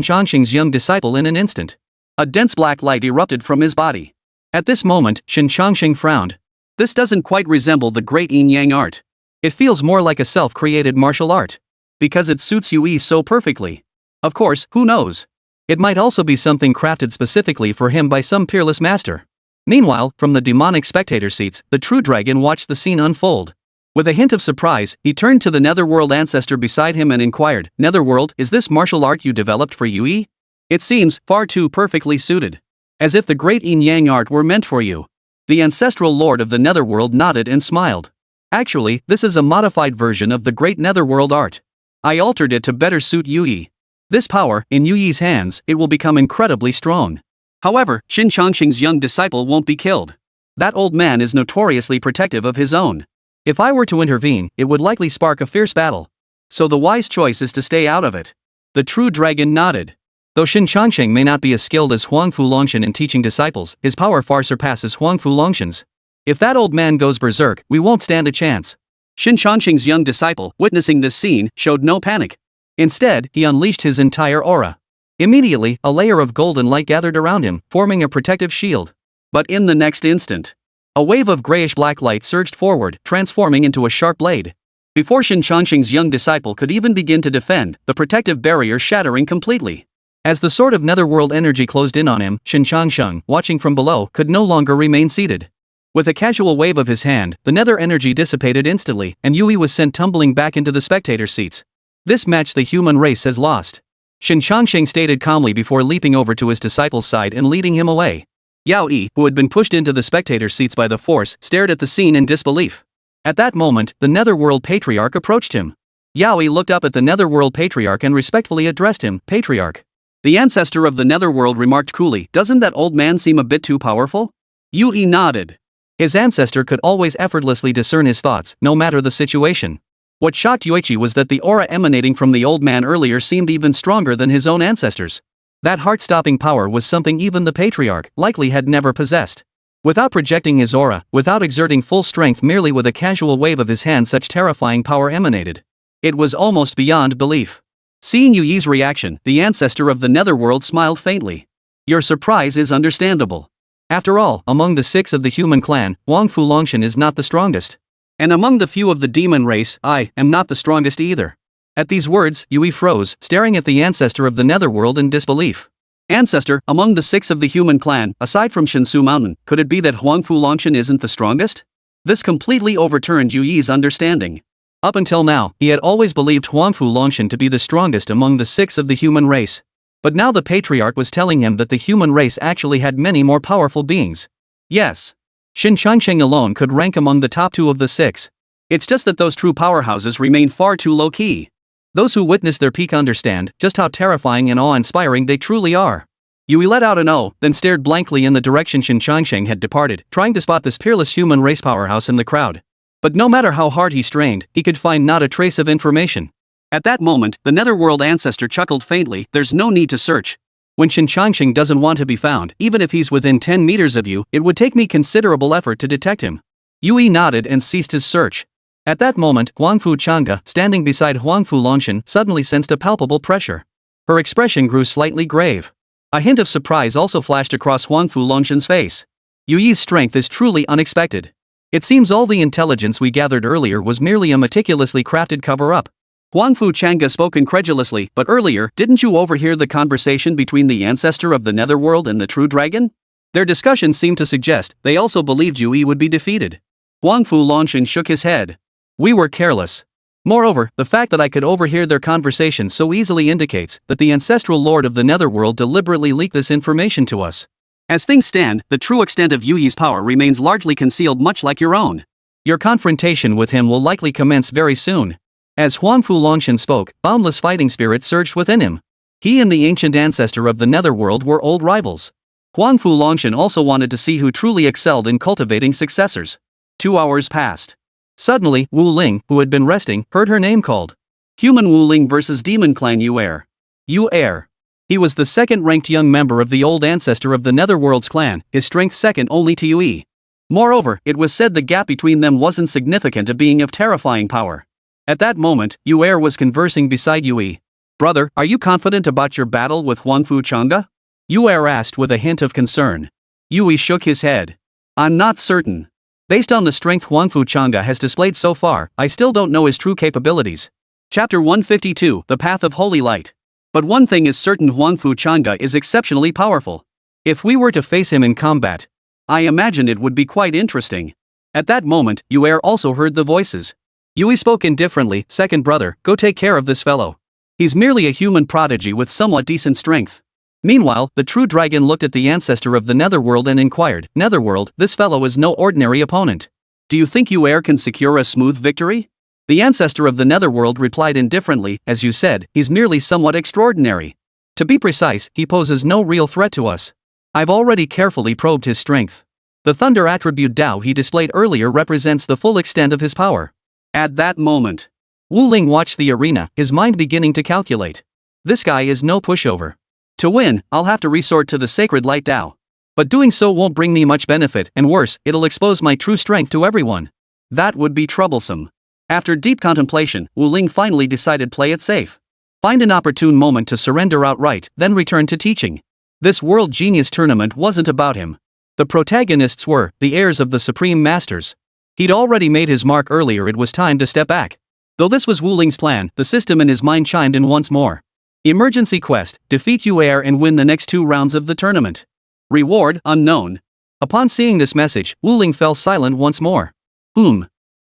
Changqing's young disciple in an instant. A dense black light erupted from his body. At this moment, Shin Changqing frowned. This doesn't quite resemble the great yin-yang art. It feels more like a self-created martial art. Because it suits Yue so perfectly. Of course, who knows? It might also be something crafted specifically for him by some peerless master. Meanwhile, from the demonic spectator seats, the true dragon watched the scene unfold. With a hint of surprise, he turned to the Netherworld ancestor beside him and inquired, "Netherworld, is this martial art you developed for Yue? It seems far too perfectly suited. As if the great yin-yang art were meant for you." The ancestral lord of the Netherworld nodded and smiled. "Actually, this is a modified version of the great Netherworld art. I altered it to better suit Yue. This power, in Yue's hands, it will become incredibly strong. However, Shin Changqing's young disciple won't be killed. That old man is notoriously protective of his own. If I were to intervene, it would likely spark a fierce battle. So the wise choice is to stay out of it." The true dragon nodded. Though Shin Changqing may not be as skilled as Huangfu Longshan in teaching disciples, his power far surpasses Huangfu Longshan's. If that old man goes berserk, we won't stand a chance. Shin Changqing's young disciple, witnessing this scene, showed no panic. Instead, he unleashed his entire aura. Immediately, a layer of golden light gathered around him, forming a protective shield. But in the next instant, a wave of grayish-black light surged forward, transforming into a sharp blade. Before Shin Changqing's young disciple could even begin to defend, the protective barrier shattering completely. As the sword of netherworld energy closed in on him, Shin Changsheng, watching from below, could no longer remain seated. With a casual wave of his hand, the nether energy dissipated instantly, and Yue was sent tumbling back into the spectator seats. This match the human race has lost. Shin Changsheng stated calmly before leaping over to his disciple's side and leading him away. Yao Yi, who had been pushed into the spectator seats by the force, stared at the scene in disbelief. At that moment, the Netherworld Patriarch approached him. Yao Yi looked up at the Netherworld Patriarch and respectfully addressed him, Patriarch. The ancestor of the Netherworld remarked coolly, "Doesn't that old man seem a bit too powerful?" Yu Yi nodded. His ancestor could always effortlessly discern his thoughts, no matter the situation. What shocked Yuichi was that the aura emanating from the old man earlier seemed even stronger than his own ancestors. That heart-stopping power was something even the Patriarch likely had never possessed. Without projecting his aura, without exerting full strength, merely with a casual wave of his hand, such terrifying power emanated. It was almost beyond belief. Seeing Yu Yi's reaction, the ancestor of the Netherworld smiled faintly. Your surprise is understandable. After all, among the 6 of the human clan, Huang Fu Longshan is not the strongest. And among the few of the demon race, I am not the strongest either. At these words, Yu Yi froze, staring at the ancestor of the Netherworld in disbelief. Ancestor, among the 6 of the human clan, aside from Shinsu Mountain, could it be that Huang Fu Longshan isn't the strongest? This completely overturned Yu Yi's understanding. Up until now, he had always believed Huang Fu Longshan to be the strongest among the 6 of the human race. But now the Patriarch was telling him that the human race actually had many more powerful beings. Yes. Xin Changsheng alone could rank among the top 2 of the 6. It's just that those true powerhouses remain far too low-key. Those who witness their peak understand just how terrifying and awe-inspiring they truly are. Yu Yi let out an "oh," then stared blankly in the direction Xin Changsheng had departed, trying to spot this peerless human race powerhouse in the crowd. But no matter how hard he strained, he could find not a trace of information. At that moment, the Netherworld ancestor chuckled faintly, "There's no need to search. When Xin Changsheng doesn't want to be found, even if he's within 10 meters of you, it would take me considerable effort to detect him." Yu Yi nodded and ceased his search. At that moment, Huang Fu Chang'e, standing beside Huang Fu Longshan, suddenly sensed a palpable pressure. Her expression grew slightly grave. A hint of surprise also flashed across Huang Fu Longshan's face. Yu Yi's strength is truly unexpected. It seems all the intelligence we gathered earlier was merely a meticulously crafted cover-up. Huang Fu Chang'e spoke incredulously, "But earlier, didn't you overhear the conversation between the ancestor of the Netherworld and the true dragon? Their discussion seemed to suggest they also believed Yu Yi would be defeated." Huang Fu Longshan shook his head. "We were careless. Moreover, the fact that I could overhear their conversation so easily indicates that the ancestral lord of the Netherworld deliberately leaked this information to us. As things stand, the true extent of Yu Yi's power remains largely concealed, much like your own. Your confrontation with him will likely commence very soon." As Huang Fu Longshan spoke, boundless fighting spirit surged within him. He and the ancient ancestor of the Netherworld were old rivals. Huang Fu Longshan also wanted to see who truly excelled in cultivating successors. 2 hours passed. Suddenly, Wu Ling, who had been resting, heard her name called. Human Wu Ling versus Demon Clan Yu Er. Yu Er. He was the second-ranked young member of the old ancestor of the Netherworld's clan, his strength second only to Yu Yi. Moreover, it was said the gap between them wasn't significant, a being of terrifying power. At that moment, Yu Er was conversing beside Yu Yi. "Brother, are you confident about your battle with Huang Fu Chang'e?" Yu Er asked with a hint of concern. Yu Yi shook his head. "I'm not certain. Based on the strength Huang Fu Chang'e has displayed so far, I still don't know his true capabilities." Chapter 152, The Path of Holy Light. But one thing is certain, Huang Fu Chang'e is exceptionally powerful. If we were to face him in combat, I imagine it would be quite interesting. At that moment, Yu Er also heard the voices. Yu Yi spoke indifferently, "Second brother, go take care of this fellow. He's merely a human prodigy with somewhat decent strength." Meanwhile, the true dragon looked at the ancestor of the Netherworld and inquired, "Netherworld, this fellow is no ordinary opponent. Do you think Yu Er can secure a smooth victory?" The ancestor of the Netherworld replied indifferently, "As you said, he's merely somewhat extraordinary. To be precise, he poses no real threat to us. I've already carefully probed his strength. The thunder attribute Dao he displayed earlier represents the full extent of his power." At that moment, Wu Ling watched the arena, his mind beginning to calculate. This guy is no pushover. To win, I'll have to resort to the sacred light Dao. But doing so won't bring me much benefit, and worse, it'll expose my true strength to everyone. That would be troublesome. After deep contemplation, Wu Ling finally decided, play it safe. Find an opportune moment to surrender outright, then return to teaching. This World Genius Tournament wasn't about him. The protagonists were the heirs of the Supreme Masters. He'd already made his mark earlier, it was time to step back. Though this was Wu Ling's plan, the system in his mind chimed in once more. Emergency quest, defeat Yu Er and win the next 2 rounds of the tournament. Reward, unknown. Upon seeing this message, Wu Ling fell silent once more.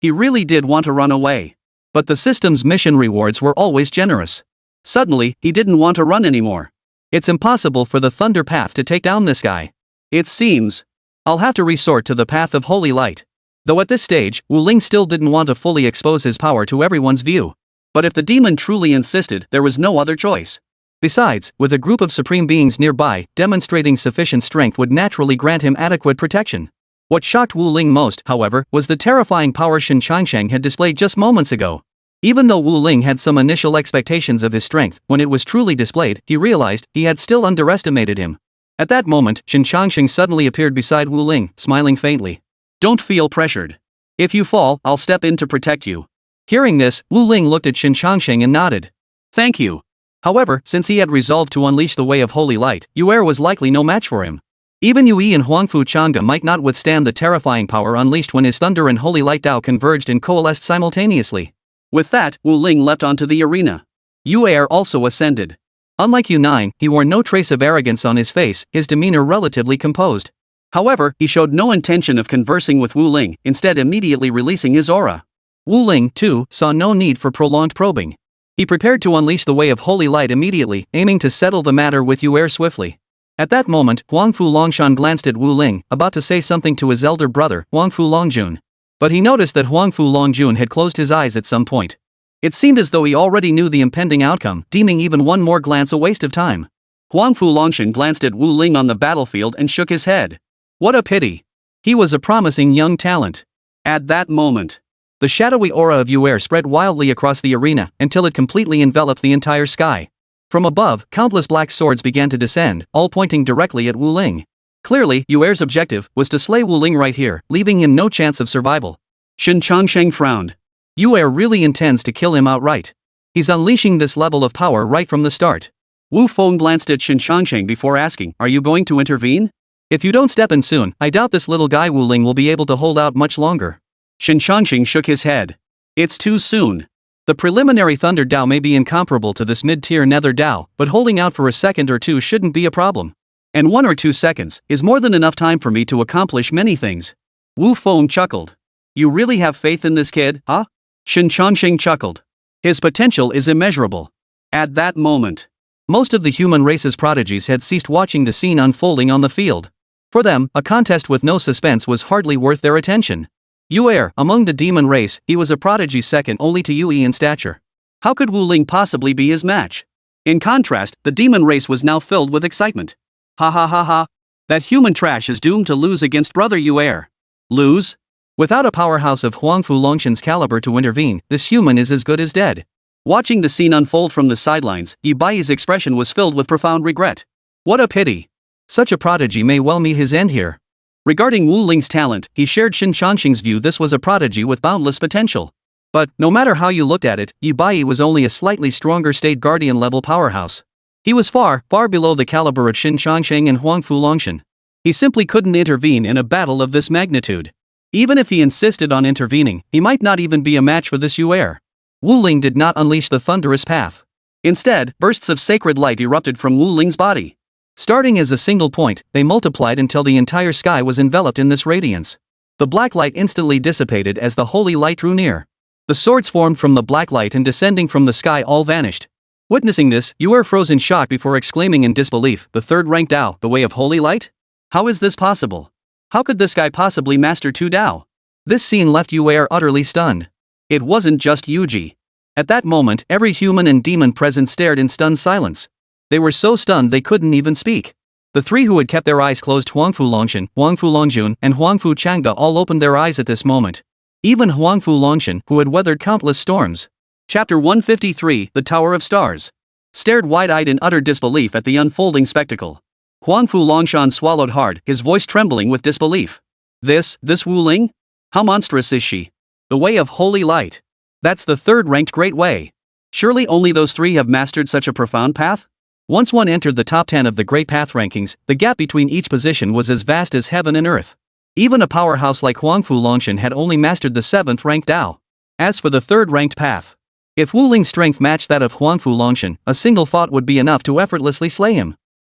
He really did want to run away. But the system's mission rewards were always generous. Suddenly, he didn't want to run anymore. It's impossible for the Thunder Path to take down this guy. It seems I'll have to resort to the path of holy light. Though at this stage, Wu Ling still didn't want to fully expose his power to everyone's view. But if the demon truly insisted, there was no other choice. Besides, with a group of supreme beings nearby, demonstrating sufficient strength would naturally grant him adequate protection. What shocked Wu Ling most, however, was the terrifying power Shen Changsheng had displayed just moments ago. Even though Wu Ling had some initial expectations of his strength, when it was truly displayed, he realized he had still underestimated him. At that moment, Shen Changsheng suddenly appeared beside Wu Ling, smiling faintly. Don't feel pressured. If you fall, I'll step in to protect you. Hearing this, Wu Ling looked at Shen Changsheng and nodded. Thank you. However, since he had resolved to unleash the way of holy light, Yu'er was likely no match for him. Even Yui and Huangfu Chang'e might not withstand the terrifying power unleashed when his thunder and holy light Tao converged and coalesced simultaneously. With that, Wu Ling leapt onto the arena. Yu'er also ascended. Unlike Yu9, he wore no trace of arrogance on his face, his demeanor relatively composed. However, he showed no intention of conversing with Wu Ling, instead immediately releasing his aura. Wu Ling, too, saw no need for prolonged probing. He prepared to unleash the way of holy light immediately, aiming to settle the matter with Yu'er swiftly. At that moment, Huangfu Longshan glanced at Wu Ling, about to say something to his elder brother, Huangfu Longjun. But he noticed that Huangfu Longjun had closed his eyes at some point. It seemed as though he already knew the impending outcome, deeming even one more glance a waste of time. Huangfu Longshan glanced at Wu Ling on the battlefield and shook his head. What a pity. He was a promising young talent. At that moment, the shadowy aura of Yu'er spread wildly across the arena until it completely enveloped the entire sky. From above, countless black swords began to descend, all pointing directly at Wu Ling. Clearly, Yu'er's objective was to slay Wu Ling right here, leaving him no chance of survival. Shen Changsheng frowned. Yu'er really intends to kill him outright. He's unleashing this level of power right from the start. Wu Feng glanced at Shen Changsheng before asking, are you going to intervene? If you don't step in soon, I doubt this little guy Wu Ling will be able to hold out much longer. Shen Changsheng shook his head. It's too soon. The preliminary Thunder Dao may be incomparable to this mid-tier Nether Dao, but holding out for a second or two shouldn't be a problem. And 1 or 2 seconds is more than enough time for me to accomplish many things. Wu Feng chuckled. You really have faith in this kid, huh? Shen Changsheng chuckled. His potential is immeasurable. At that moment, most of the human race's prodigies had ceased watching the scene unfolding on the field. For them, a contest with no suspense was hardly worth their attention. Yu'er, among the demon race, he was a prodigy second only to Yui in stature. How could Wu Ling possibly be his match? In contrast, the demon race was now filled with excitement. Ha ha ha ha. That human trash is doomed to lose against brother Yu'er. Lose? Without a powerhouse of Huangfu Longshan's caliber to intervene, this human is as good as dead. Watching the scene unfold from the sidelines, Yi Bai's expression was filled with profound regret. What a pity. Such a prodigy may well meet his end here. Regarding Wu Ling's talent, he shared Shen Changsheng's view this was a prodigy with boundless potential. But, no matter how you looked at it, Yi Bai was only a slightly stronger State Guardian level powerhouse. He was far, far below the caliber of Shen Changsheng and Huangfu Longshan. He simply couldn't intervene in a battle of this magnitude. Even if he insisted on intervening, he might not even be a match for this Yu'er. Wu Ling did not unleash the thunderous path. Instead, bursts of sacred light erupted from Wu Ling's body. Starting as a single point, they multiplied until the entire sky was enveloped in this radiance. The black light instantly dissipated as the holy light drew near. The swords formed from the black light and descending from the sky all vanished. Witnessing this, Yu'er froze in shock before exclaiming in disbelief, the third rank Dao, the way of holy light? How is this possible? How could this guy possibly master 2 Dao? This scene left Yu'er utterly stunned. It wasn't just Yuji. At that moment, every human and demon present stared in stunned silence. They were so stunned they couldn't even speak. The 3 who had kept their eyes closed, Huangfu Longshan, Huangfu Longjun, and Huangfu Chang'e, all opened their eyes at this moment. Even Huangfu Longshan, who had weathered countless storms. Chapter 153, The Tower of Stars. Stared wide-eyed in utter disbelief at the unfolding spectacle. Huangfu Longshan swallowed hard, his voice trembling with disbelief. This Wu Ling? How monstrous is she? The way of holy light. That's the 3rd-ranked Great Way. Surely only those 3 have mastered such a profound path? Once one entered the top 10 of the Great Path rankings, the gap between each position was as vast as heaven and earth. Even a powerhouse like Huangfu Longshan had only mastered the 7th-ranked Dao. As for the 3rd-ranked path, if Wu Ling's strength matched that of Huangfu Longshan, a single thought would be enough to effortlessly slay him.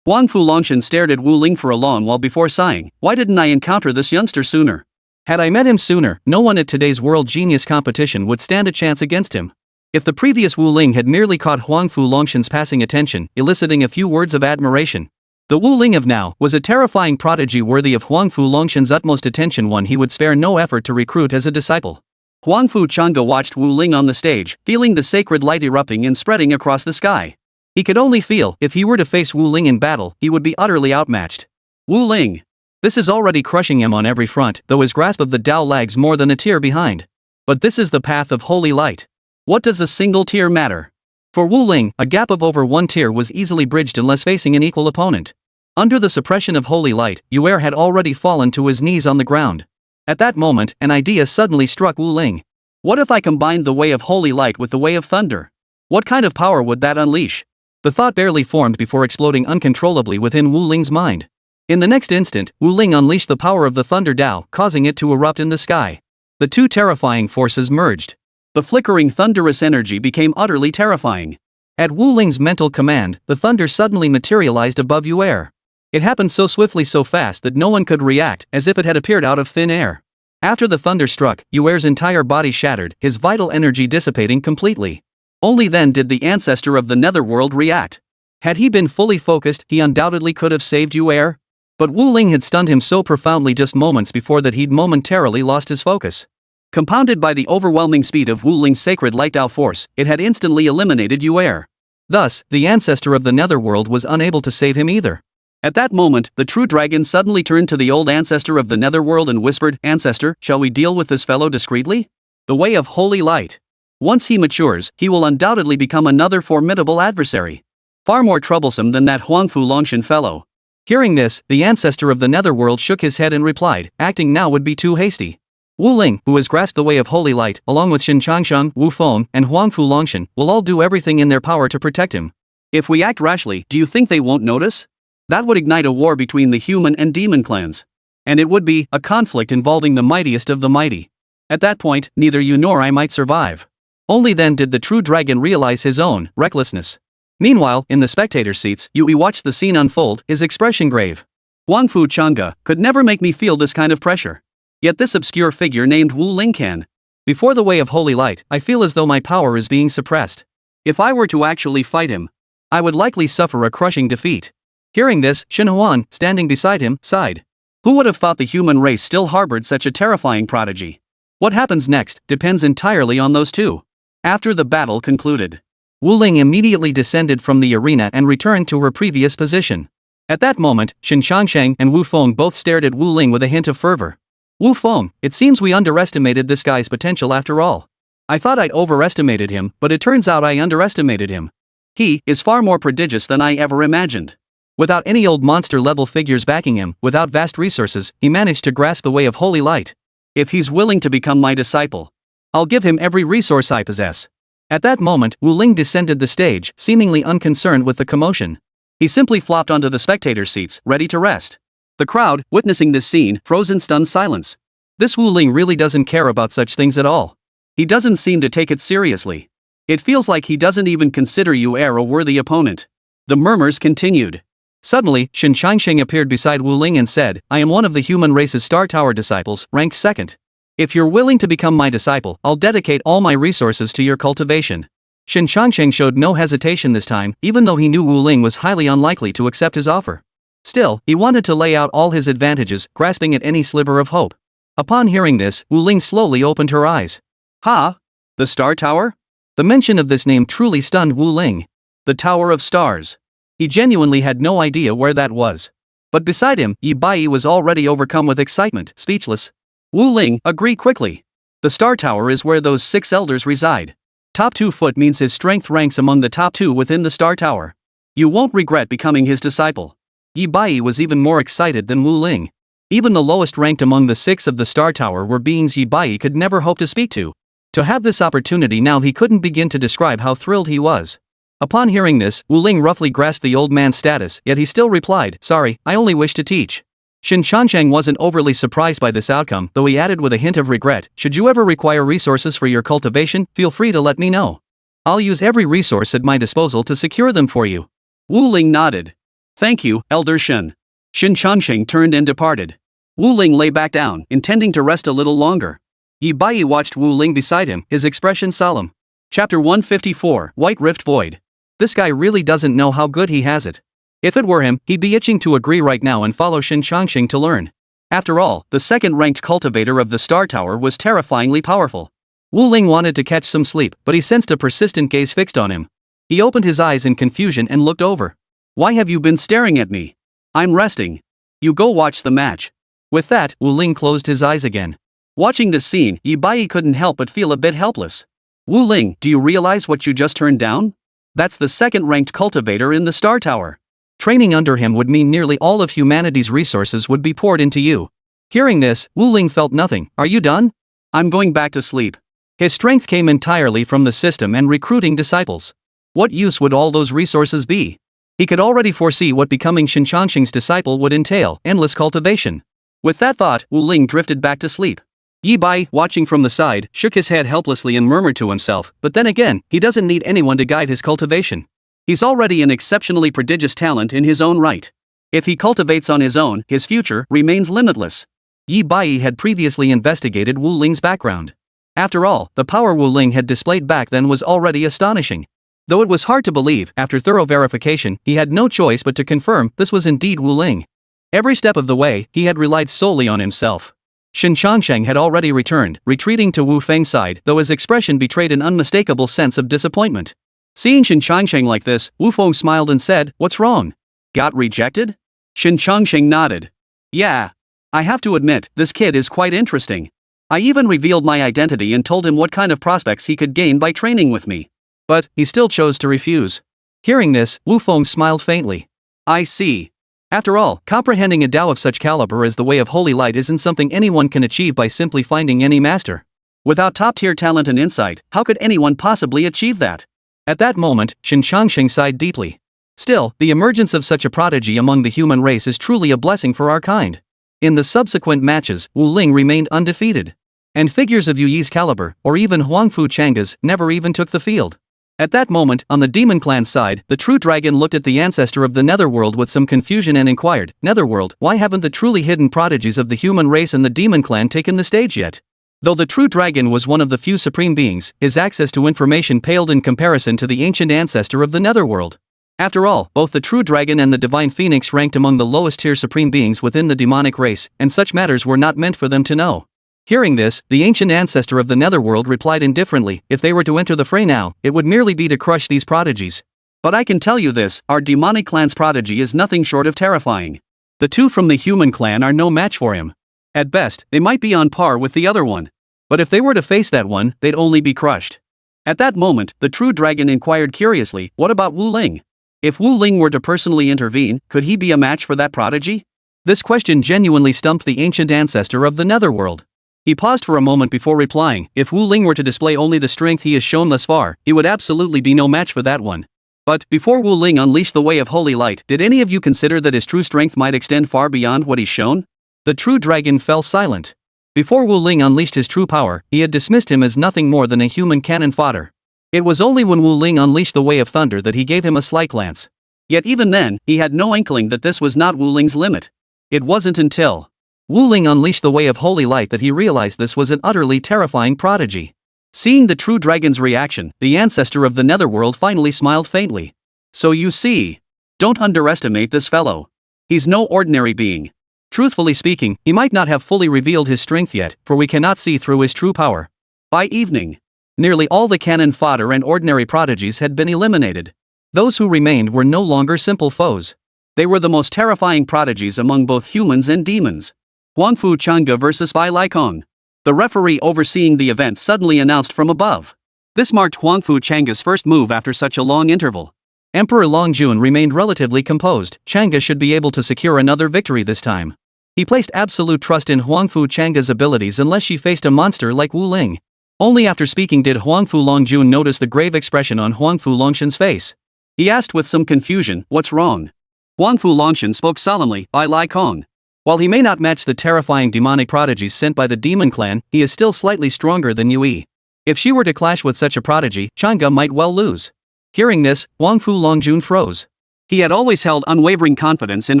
Huangfu Longshan stared at Wu Ling for a long while before sighing, why didn't I encounter this youngster sooner? Had I met him sooner, no one at today's World Genius competition would stand a chance against him. If the previous Wu Ling had merely caught Huangfu Longshan's passing attention, eliciting a few words of admiration, The Wu Ling of now was a terrifying prodigy worthy of Huangfu Longshan's utmost attention, one he would spare no effort to recruit as a disciple. Huangfu Changge watched Wu Ling on the stage, feeling the sacred light erupting and spreading across the sky. He could only feel if he were to face Wu Ling in battle, he would be utterly outmatched. Wu Ling. This is already crushing him on every front, though his grasp of the Tao lags more than a tear behind. But this is the path of holy light. What does a single tear matter? For Wu Ling, a gap of over 1 tear was easily bridged unless facing an equal opponent. Under the suppression of holy light, Yu'er had already fallen to his knees on the ground. At that moment, an idea suddenly struck Wu Ling. What if I combined the way of holy light with the way of thunder? What kind of power would that unleash? The thought barely formed before exploding uncontrollably within Wu Ling's mind. In the next instant, Wu Ling unleashed the power of the thunder Tao, causing it to erupt in the sky. The two terrifying forces merged. The flickering thunderous energy became utterly terrifying. At Wu Ling's mental command, the thunder suddenly materialized above Yu'er. It happened so swiftly, so fast that no one could react, as if it had appeared out of thin air. After the thunder struck, Yu'er's entire body shattered, his vital energy dissipating completely. Only then did the ancestor of the netherworld react. Had he been fully focused, he undoubtedly could have saved Yu'er. But Wu Ling had stunned him so profoundly just moments before that he'd momentarily lost his focus. Compounded by the overwhelming speed of Wu Ling's sacred light Tao force, it had instantly eliminated Yu'er. Thus, the ancestor of the netherworld was unable to save him either. At that moment, the true dragon suddenly turned to the old ancestor of the netherworld and whispered, "Ancestor, shall we deal with this fellow discreetly? The way of holy light. Once he matures, he will undoubtedly become another formidable adversary. Far more troublesome than that Huangfu Longshan fellow." Hearing this, the ancestor of the netherworld shook his head and replied, "Acting now would be too hasty. Wu Ling, who has grasped the way of holy light, along with Xin Changsheng, Wu Feng, and Huangfu Longshan, will all do everything in their power to protect him. If we act rashly, do you think they won't notice? That would ignite a war between the human and demon clans. And it would be a conflict involving the mightiest of the mighty. At that point, neither you nor I might survive." Only then did the true dragon realize his own recklessness. Meanwhile, in the spectator seats, Yui watched the scene unfold, his expression grave. Huangfu Changge could never make me feel this kind of pressure. Yet this obscure figure named Wu Ling can. Before the way of holy light, I feel as though my power is being suppressed. If I were to actually fight him, I would likely suffer a crushing defeat. Hearing this, Shen Huan, standing beside him, sighed. Who would have thought the human race still harbored such a terrifying prodigy? What happens next depends entirely on those two. After the battle concluded, Wu Ling immediately descended from the arena and returned to her previous position. At that moment, Xin Changsheng and Wu Feng both stared at Wu Ling with a hint of fervor. "Wu Feng, it seems we underestimated this guy's potential after all. I thought I'd overestimated him, but it turns out I underestimated him. He is far more prodigious than I ever imagined." Without any old monster-level figures backing him, without vast resources, he managed to grasp the way of holy light. If he's willing to become my disciple, I'll give him every resource I possess. At that moment, Wu Ling descended the stage, seemingly unconcerned with the commotion. He simply flopped onto the spectator seats, ready to rest. The crowd, witnessing this scene, froze in stunned silence. This Wu Ling really doesn't care about such things at all. He doesn't seem to take it seriously. It feels like he doesn't even consider Yu'er a worthy opponent. The murmurs continued. Suddenly, Xin Changsheng appeared beside Wu Ling and said, "I am one of the human race's Star Tower disciples, ranked 2nd. If you're willing to become my disciple, I'll dedicate all my resources to your cultivation." Xin Changsheng showed no hesitation this time, even though he knew Wu Ling was highly unlikely to accept his offer. Still, he wanted to lay out all his advantages, grasping at any sliver of hope. Upon hearing this, Wu Ling slowly opened her eyes. "Ha? The Star Tower?" The mention of this name truly stunned Wu Ling. The Tower of Stars. He genuinely had no idea where that was. But beside him, Yi Bai was already overcome with excitement, speechless. Wu Ling, agree quickly. The Star Tower is where those 6 elders reside. Top 2 foot means his strength ranks among the top 2 within the Star Tower. You won't regret becoming his disciple. Yi Bai was even more excited than Wu Ling. Even the lowest ranked among the 6 of the Star Tower were beings Yi Bai could never hope to speak to. To have this opportunity now, he couldn't begin to describe how thrilled he was. Upon hearing this, Wu Ling roughly grasped the old man's status, yet he still replied, "Sorry, I only wish to teach." Xin Changsheng wasn't overly surprised by this outcome, though he added with a hint of regret, "Should you ever require resources for your cultivation, feel free to let me know. I'll use every resource at my disposal to secure them for you." Wu Ling nodded. "Thank you, Elder Shen." Xin Changsheng turned and departed. Wu Ling lay back down, intending to rest a little longer. Yi Bai watched Wu Ling beside him, his expression solemn. Chapter 154, White Rift Void. This guy really doesn't know how good he has it. If it were him, he'd be itching to agree right now and follow Shin Changxing to learn. After all, the second-ranked cultivator of the Star Tower was terrifyingly powerful. Wu Ling wanted to catch some sleep, but he sensed a persistent gaze fixed on him. He opened his eyes in confusion and looked over. "Why have you been staring at me? I'm resting. You go watch the match." With that, Wu Ling closed his eyes again. Watching this scene, Yi Bai couldn't help but feel a bit helpless. "Wu Ling, do you realize what you just turned down? That's the second-ranked cultivator in the Star Tower. Training under him would mean nearly all of humanity's resources would be poured into you." Hearing this, Wu Ling felt nothing. "Are you done?" "I'm going back to sleep." His strength came entirely from the system and recruiting disciples. What use would all those resources be? He could already foresee what becoming Shin Changxing's disciple would entail: endless cultivation. With that thought, Wu Ling drifted back to sleep. Yi Bai, watching from the side, shook his head helplessly and murmured to himself, but then again, he doesn't need anyone to guide his cultivation. He's already an exceptionally prodigious talent in his own right. If he cultivates on his own, his future remains limitless. Yi Bai had previously investigated Wu Ling's background. After all, the power Wu Ling had displayed back then was already astonishing. Though it was hard to believe, after thorough verification, he had no choice but to confirm this was indeed Wu Ling. Every step of the way, he had relied solely on himself. Shin Changxing had already returned, retreating to Wu Feng's side, though his expression betrayed an unmistakable sense of disappointment. Seeing Shin Changxing like this, Wu Feng smiled and said, "What's wrong? Got rejected?" Shin Changxing nodded. "Yeah. I have to admit, this kid is quite interesting. I even revealed my identity and told him what kind of prospects he could gain by training with me. But he still chose to refuse." Hearing this, Wu Feng smiled faintly. "I see. After all, comprehending a Tao of such caliber as the Way of Holy Light isn't something anyone can achieve by simply finding any master. Without top-tier talent and insight, how could anyone possibly achieve that?" At that moment, Shin Changxing sighed deeply. Still, the emergence of such a prodigy among the human race is truly a blessing for our kind. In the subsequent matches, Wu Ling remained undefeated. And figures of Yu Yi's caliber, or even Huangfu Changa's, never even took the field. At that moment, on the demon clan's side, the true dragon looked at the ancestor of the netherworld with some confusion and inquired, "Netherworld, why haven't the truly hidden prodigies of the human race and the demon clan taken the stage yet?" Though the true dragon was one of the few supreme beings, his access to information paled in comparison to the ancient ancestor of the netherworld. After all, both the true dragon and the divine phoenix ranked among the lowest tier supreme beings within the demonic race, and such matters were not meant for them to know. Hearing this, the ancient ancestor of the netherworld replied indifferently, "If they were to enter the fray now, it would merely be to crush these prodigies. But I can tell you this, our demonic clan's prodigy is nothing short of terrifying. The two from the human clan are no match for him. At best, they might be on par with the other one. But if they were to face that one, they'd only be crushed." At that moment, the true dragon inquired curiously, "What about Wu Ling? If Wu Ling were to personally intervene, could he be a match for that prodigy?" This question genuinely stumped the ancient ancestor of the netherworld. He paused for a moment before replying, "If Wu Ling were to display only the strength he has shown thus far, he would absolutely be no match for that one. But, before Wu Ling unleashed the Way of Holy Light, did any of you consider that his true strength might extend far beyond what he's shown?" The true dragon fell silent. Before Wu Ling unleashed his true power, he had dismissed him as nothing more than a human cannon fodder. It was only when Wu Ling unleashed the Way of Thunder that he gave him a slight glance. Yet even then, he had no inkling that this was not Wu Ling's limit. It wasn't until Wu Ling unleashed the Way of Holy Light that he realized this was an utterly terrifying prodigy. Seeing the true dragon's reaction, the ancestor of the netherworld finally smiled faintly. "So you see. Don't underestimate this fellow. He's no ordinary being. Truthfully speaking, he might not have fully revealed his strength yet, for we cannot see through his true power." By evening, nearly all the cannon fodder and ordinary prodigies had been eliminated. Those who remained were no longer simple foes. They were the most terrifying prodigies among both humans and demons. Huangfu Chang'e vs. Bai Laikong. The referee overseeing the event suddenly announced from above. This marked Huangfu Chang'e's first move after such a long interval. Emperor Longjun remained relatively composed. Chang'e should be able to secure another victory this time. He placed absolute trust in Huangfu Chang'e's abilities unless she faced a monster like Wu Ling. Only after speaking did Huangfu Longjun notice the grave expression on Huangfu Longshan's face. He asked with some confusion, "What's wrong?" Huangfu Longshan spoke solemnly, "Bai Laikong. While he may not match the terrifying demonic prodigies sent by the demon clan, he is still slightly stronger than Yui. If she were to clash with such a prodigy, Chang'e might well lose." Hearing this, Huangfu Longjun froze. He had always held unwavering confidence in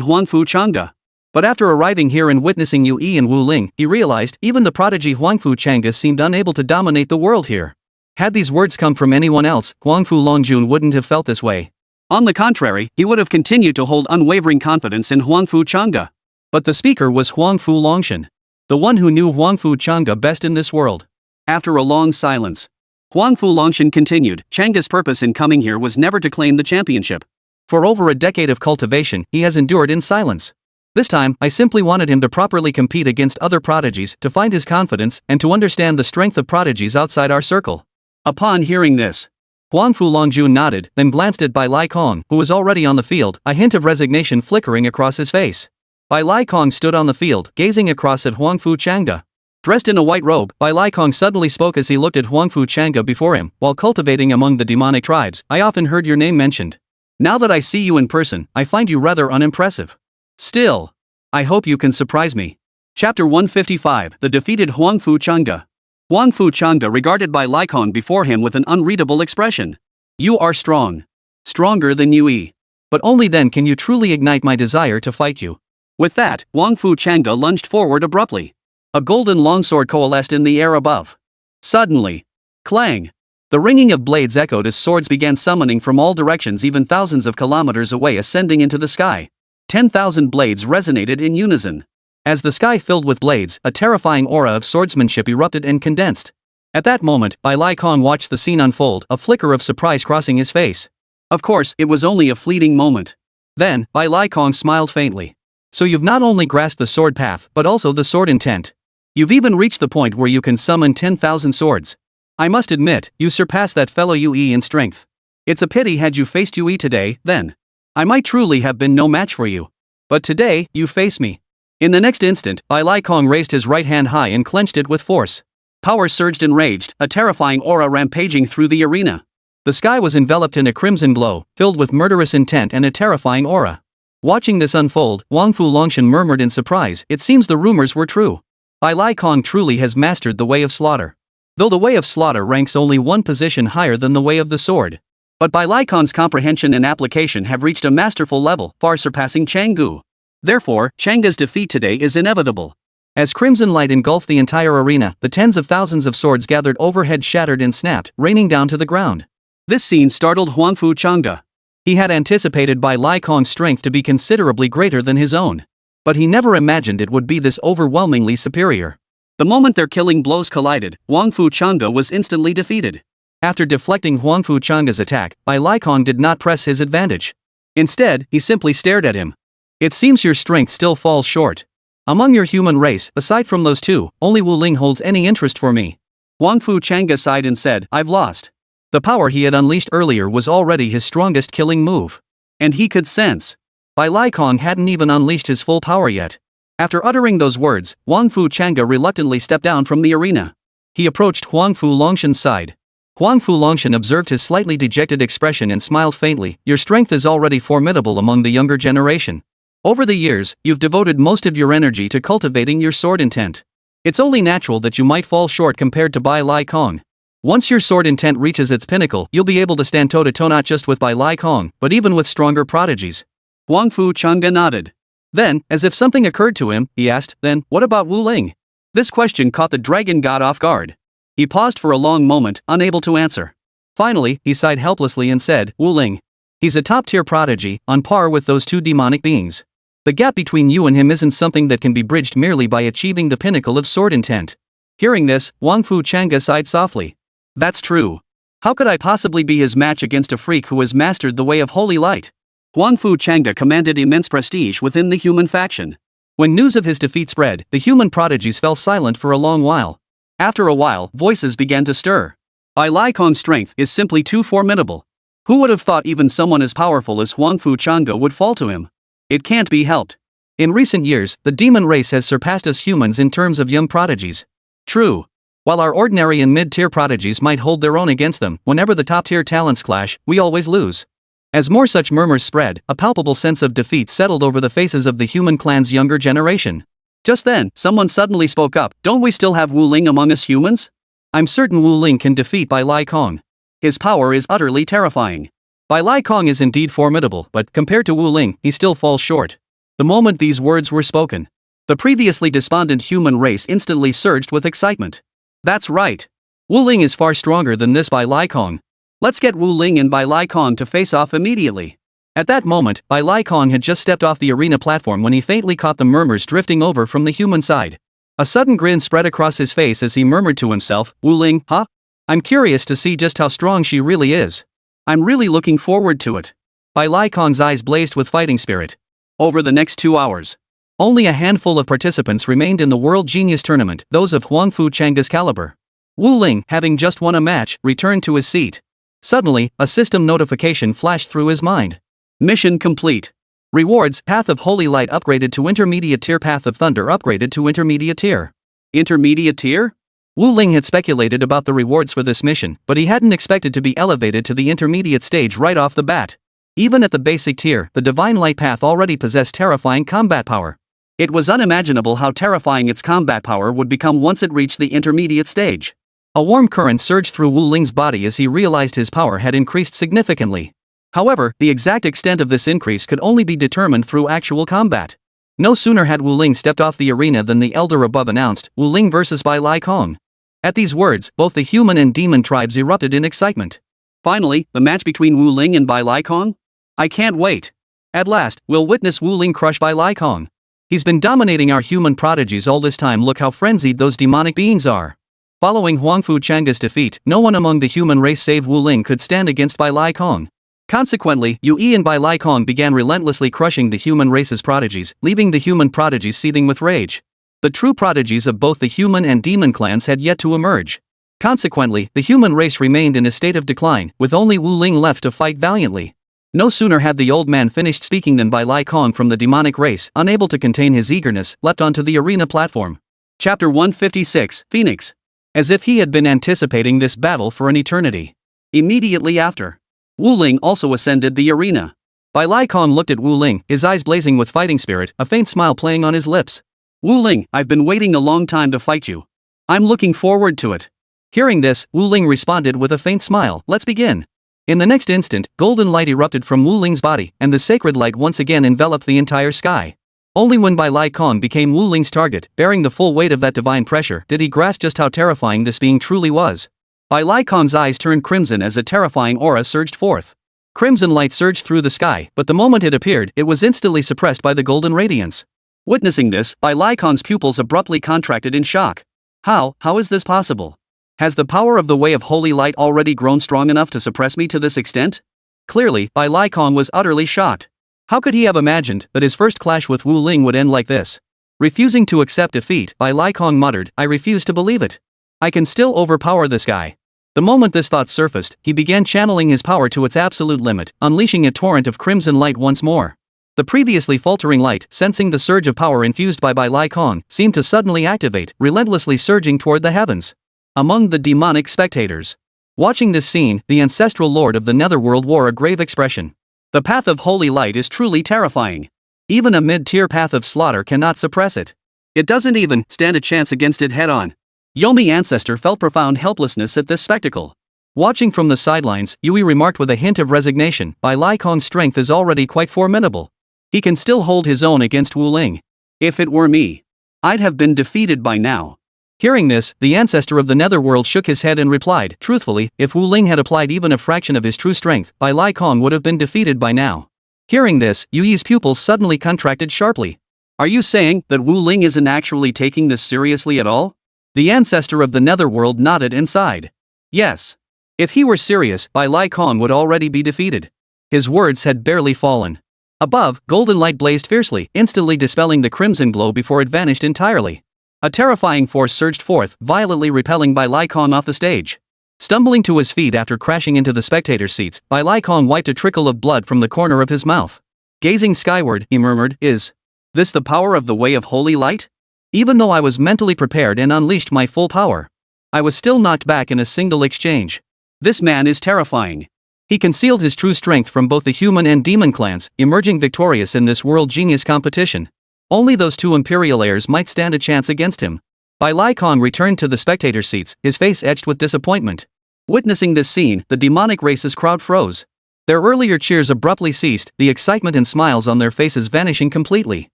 Huangfu Chang'e. But after arriving here and witnessing Yui and Wu Ling, he realized even the prodigy Huangfu Chang'e seemed unable to dominate the world here. Had these words come from anyone else, Huangfu Longjun wouldn't have felt this way. On the contrary, he would have continued to hold unwavering confidence in Huangfu Chang'e. But the speaker was Huangfu Longshan, the one who knew Huangfu Chang'e best in this world. After a long silence, Huangfu Longshan continued, Chang'e's purpose in coming here was never to claim the championship. For over a decade of cultivation, he has endured in silence. This time, I simply wanted him to properly compete against other prodigies, to find his confidence, and to understand the strength of prodigies outside our circle. Upon hearing this, Huangfu Longjun nodded, then glanced at Bai Lai Kong, who was already on the field, a hint of resignation flickering across his face. Bai Lai Kong stood on the field, gazing across at Huangfu Chang'e. Dressed in a white robe, Bai Lai Kong suddenly spoke as he looked at Huangfu Chang'e before him. While cultivating among the demonic tribes, I often heard your name mentioned. Now that I see you in person, I find you rather unimpressive. Still, I hope you can surprise me. Chapter 155, The Defeated Huangfu Chang'e. Huangfu Chang'e regarded Bai Lai Kong before him with an unreadable expression. You are strong. Stronger than Yue. But only then can you truly ignite my desire to fight you. With that, Huangfu Chang'e lunged forward abruptly. A golden longsword coalesced in the air above. Suddenly, clang! The ringing of blades echoed as swords began summoning from all directions, even thousands of kilometers away, ascending into the sky. 10,000 blades resonated in unison. As the sky filled with blades, a terrifying aura of swordsmanship erupted and condensed. At that moment, Bai Lai Kong watched the scene unfold, a flicker of surprise crossing his face. Of course, it was only a fleeting moment. Then, Bai Lai Kong smiled faintly. So you've not only grasped the sword path, but also the sword intent. You've even reached the point where you can summon 10,000 swords. I must admit, you surpass that fellow Yue in strength. It's a pity had you faced Yue today, then. I might truly have been no match for you. But today, you face me. In the next instant, Bai Lai Kong raised his right hand high and clenched it with force. Power surged and raged, a terrifying aura rampaging through the arena. The sky was enveloped in a crimson glow, filled with murderous intent and a terrifying aura. Watching this unfold, Huangfu Longshan murmured in surprise, it seems the rumors were true. Bai Lai Kong truly has mastered the way of slaughter. Though the way of slaughter ranks only one position higher than the way of the sword. But Bai Lai Kong's comprehension and application have reached a masterful level, far surpassing Chang'e. Therefore, Chang'e's defeat today is inevitable. As crimson light engulfed the entire arena, the tens of thousands of swords gathered overhead shattered and snapped, raining down to the ground. This scene startled Huangfu Chang'e. He had anticipated Bai Lai Kong's strength to be considerably greater than his own. But he never imagined it would be this overwhelmingly superior. The moment their killing blows collided, Huangfu Chang'e was instantly defeated. After deflecting Huangfu Chang'e's attack, Bai Lai Kong did not press his advantage. Instead, he simply stared at him. It seems your strength still falls short. Among your human race, aside from those two, only Wu Ling holds any interest for me. Huangfu Chang'e sighed and said, I've lost. The power he had unleashed earlier was already his strongest killing move. And he could sense. Bai Lai Kong hadn't even unleashed his full power yet. After uttering those words, Huangfu Chang'e reluctantly stepped down from the arena. He approached Huangfu Longshan's side. Huangfu Longshan observed his slightly dejected expression and smiled faintly. Your strength is already formidable among the younger generation. Over the years, you've devoted most of your energy to cultivating your sword intent. It's only natural that you might fall short compared to Bai Lai Kong. Once your sword intent reaches its pinnacle, you'll be able to stand toe-to-toe not just with Bai Lai Kong, but even with stronger prodigies. Huangfu Chang'e nodded. Then, as if something occurred to him, he asked, then, what about Wu Ling? This question caught the dragon god off guard. He paused for a long moment, unable to answer. Finally, he sighed helplessly and said, Wu Ling. He's a top-tier prodigy, on par with those two demonic beings. The gap between you and him isn't something that can be bridged merely by achieving the pinnacle of sword intent. Hearing this, Huangfu Chang'e sighed softly. That's true. How could I possibly be his match against a freak who has mastered the way of holy light? Huangfu Chang'e commanded immense prestige within the human faction. When news of his defeat spread, the human prodigies fell silent for a long while. After a while, voices began to stir. Bai Lai Kong's strength is simply too formidable. Who would have thought even someone as powerful as Huangfu Chang'e would fall to him? It can't be helped. In recent years, the demon race has surpassed us humans in terms of young prodigies. True. While our ordinary and mid-tier prodigies might hold their own against them, whenever the top-tier talents clash, we always lose. As more such murmurs spread, a palpable sense of defeat settled over the faces of the human clan's younger generation. Just then, someone suddenly spoke up, don't we still have Wu Ling among us humans? I'm certain Wu Ling can defeat Bai Lai Kong. His power is utterly terrifying. Bai Lai Kong is indeed formidable, but compared to Wu Ling, he still falls short. The moment these words were spoken, the previously despondent human race instantly surged with excitement. That's right. Wu Ling is far stronger than this Bai Lai Kong. Let's get Wu Ling and Bai Lai Kong to face off immediately. At that moment, Bai Lai Kong had just stepped off the arena platform when he faintly caught the murmurs drifting over from the human side. A sudden grin spread across his face as he murmured to himself, "Wu Ling, huh? I'm curious to see just how strong she really is. I'm really looking forward to it." Bai Lai Kong's eyes blazed with fighting spirit. Over the next 2 hours, only a handful of participants remained in the World Genius Tournament, those of Huangfu Changa's caliber. Wu Ling, having just won a match, returned to his seat. Suddenly, a system notification flashed through his mind. Mission complete. Rewards: Path of Holy Light upgraded to Intermediate Tier, Path of Thunder upgraded to Intermediate Tier. Intermediate Tier? Wu Ling had speculated about the rewards for this mission, but he hadn't expected to be elevated to the intermediate stage right off the bat. Even at the basic tier, the Divine Light Path already possessed terrifying combat power. It was unimaginable how terrifying its combat power would become once it reached the intermediate stage. A warm current surged through Wu Ling's body as he realized his power had increased significantly. However, the exact extent of this increase could only be determined through actual combat. No sooner had Wu Ling stepped off the arena than the elder above announced, "Wu Ling versus Bai Lai Kong." At these words, both the human and demon tribes erupted in excitement. Finally, the match between Wu Ling and Bai Lai Kong? I can't wait. At last, we'll witness Wu Ling crush Bai Lai Kong. He's been dominating our human prodigies all this time. Look how frenzied those demonic beings are. Following Huangfu Changa's defeat, no one among the human race save Wu Ling could stand against Bai Lai Kong. Consequently, Yue and Bai Lai Kong began relentlessly crushing the human race's prodigies, leaving the human prodigies seething with rage. The true prodigies of both the human and demon clans had yet to emerge. Consequently, the human race remained in a state of decline, with only Wu Ling left to fight valiantly. No sooner had the old man finished speaking than Bai Lai Kong from the demonic race, unable to contain his eagerness, leapt onto the arena platform. Chapter 156, Phoenix. As if he had been anticipating this battle for an eternity. Immediately after, Wu Ling also ascended the arena. Bai Lai Kong looked at Wu Ling, his eyes blazing with fighting spirit, a faint smile playing on his lips. "Wu Ling, I've been waiting a long time to fight you. I'm looking forward to it." Hearing this, Wu Ling responded with a faint smile, "Let's begin." In the next instant, golden light erupted from Wu Ling's body, and the sacred light once again enveloped the entire sky. Only when Bai Lai Kong became Wu Ling's target, bearing the full weight of that divine pressure, did he grasp just how terrifying this being truly was. Bai Lai Kong's eyes turned crimson as a terrifying aura surged forth. Crimson light surged through the sky, but the moment it appeared, it was instantly suppressed by the golden radiance. Witnessing this, Bai Lai Kong's pupils abruptly contracted in shock. How is this possible? Has the power of the Way of Holy Light already grown strong enough to suppress me to this extent? Clearly, Bai Lai Kong was utterly shocked. How could he have imagined that his first clash with Wu Ling would end like this? Refusing to accept defeat, Bai Lai Kong muttered, "I refuse to believe it. I can still overpower this guy." The moment this thought surfaced, he began channeling his power to its absolute limit, unleashing a torrent of crimson light once more. The previously faltering light, sensing the surge of power infused by Bai Lai Kong, seemed to suddenly activate, relentlessly surging toward the heavens. Among the demonic spectators watching this scene, the ancestral lord of the netherworld wore a grave expression. The path of holy light is truly terrifying. Even a mid-tier path of slaughter cannot suppress it. It doesn't even stand a chance against it head-on. Yomi Ancestor felt profound helplessness at this spectacle. Watching from the sidelines, Yui remarked with a hint of resignation, Bai Lai Kong's strength is already quite formidable. He can still hold his own against Wu Ling. If it were me, I'd have been defeated by now. Hearing this, the ancestor of the netherworld shook his head and replied, truthfully, if Wu Ling had applied even a fraction of his true strength, Bai Lai Kong would have been defeated by now. Hearing this, Yui's pupils suddenly contracted sharply. Are you saying that Wu Ling isn't actually taking this seriously at all? The ancestor of the netherworld nodded and sighed. Yes. If he were serious, Bai Lai Kong would already be defeated. His words had barely fallen. Above, golden light blazed fiercely, instantly dispelling the crimson glow before it vanished entirely. A terrifying force surged forth, violently repelling Bai Lai Kong off the stage. Stumbling to his feet after crashing into the spectator seats, Bai Lai Kong wiped a trickle of blood from the corner of his mouth. Gazing skyward, he murmured, Is this the power of the Way of Holy Light? Even though I was mentally prepared and unleashed my full power, I was still knocked back in a single exchange. This man is terrifying. He concealed his true strength from both the human and demon clans, emerging victorious in this world genius competition. Only those two imperial heirs might stand a chance against him. Bai Lai Kong returned to the spectator seats, his face etched with disappointment. Witnessing this scene, the demonic race's crowd froze. Their earlier cheers abruptly ceased, the excitement and smiles on their faces vanishing completely.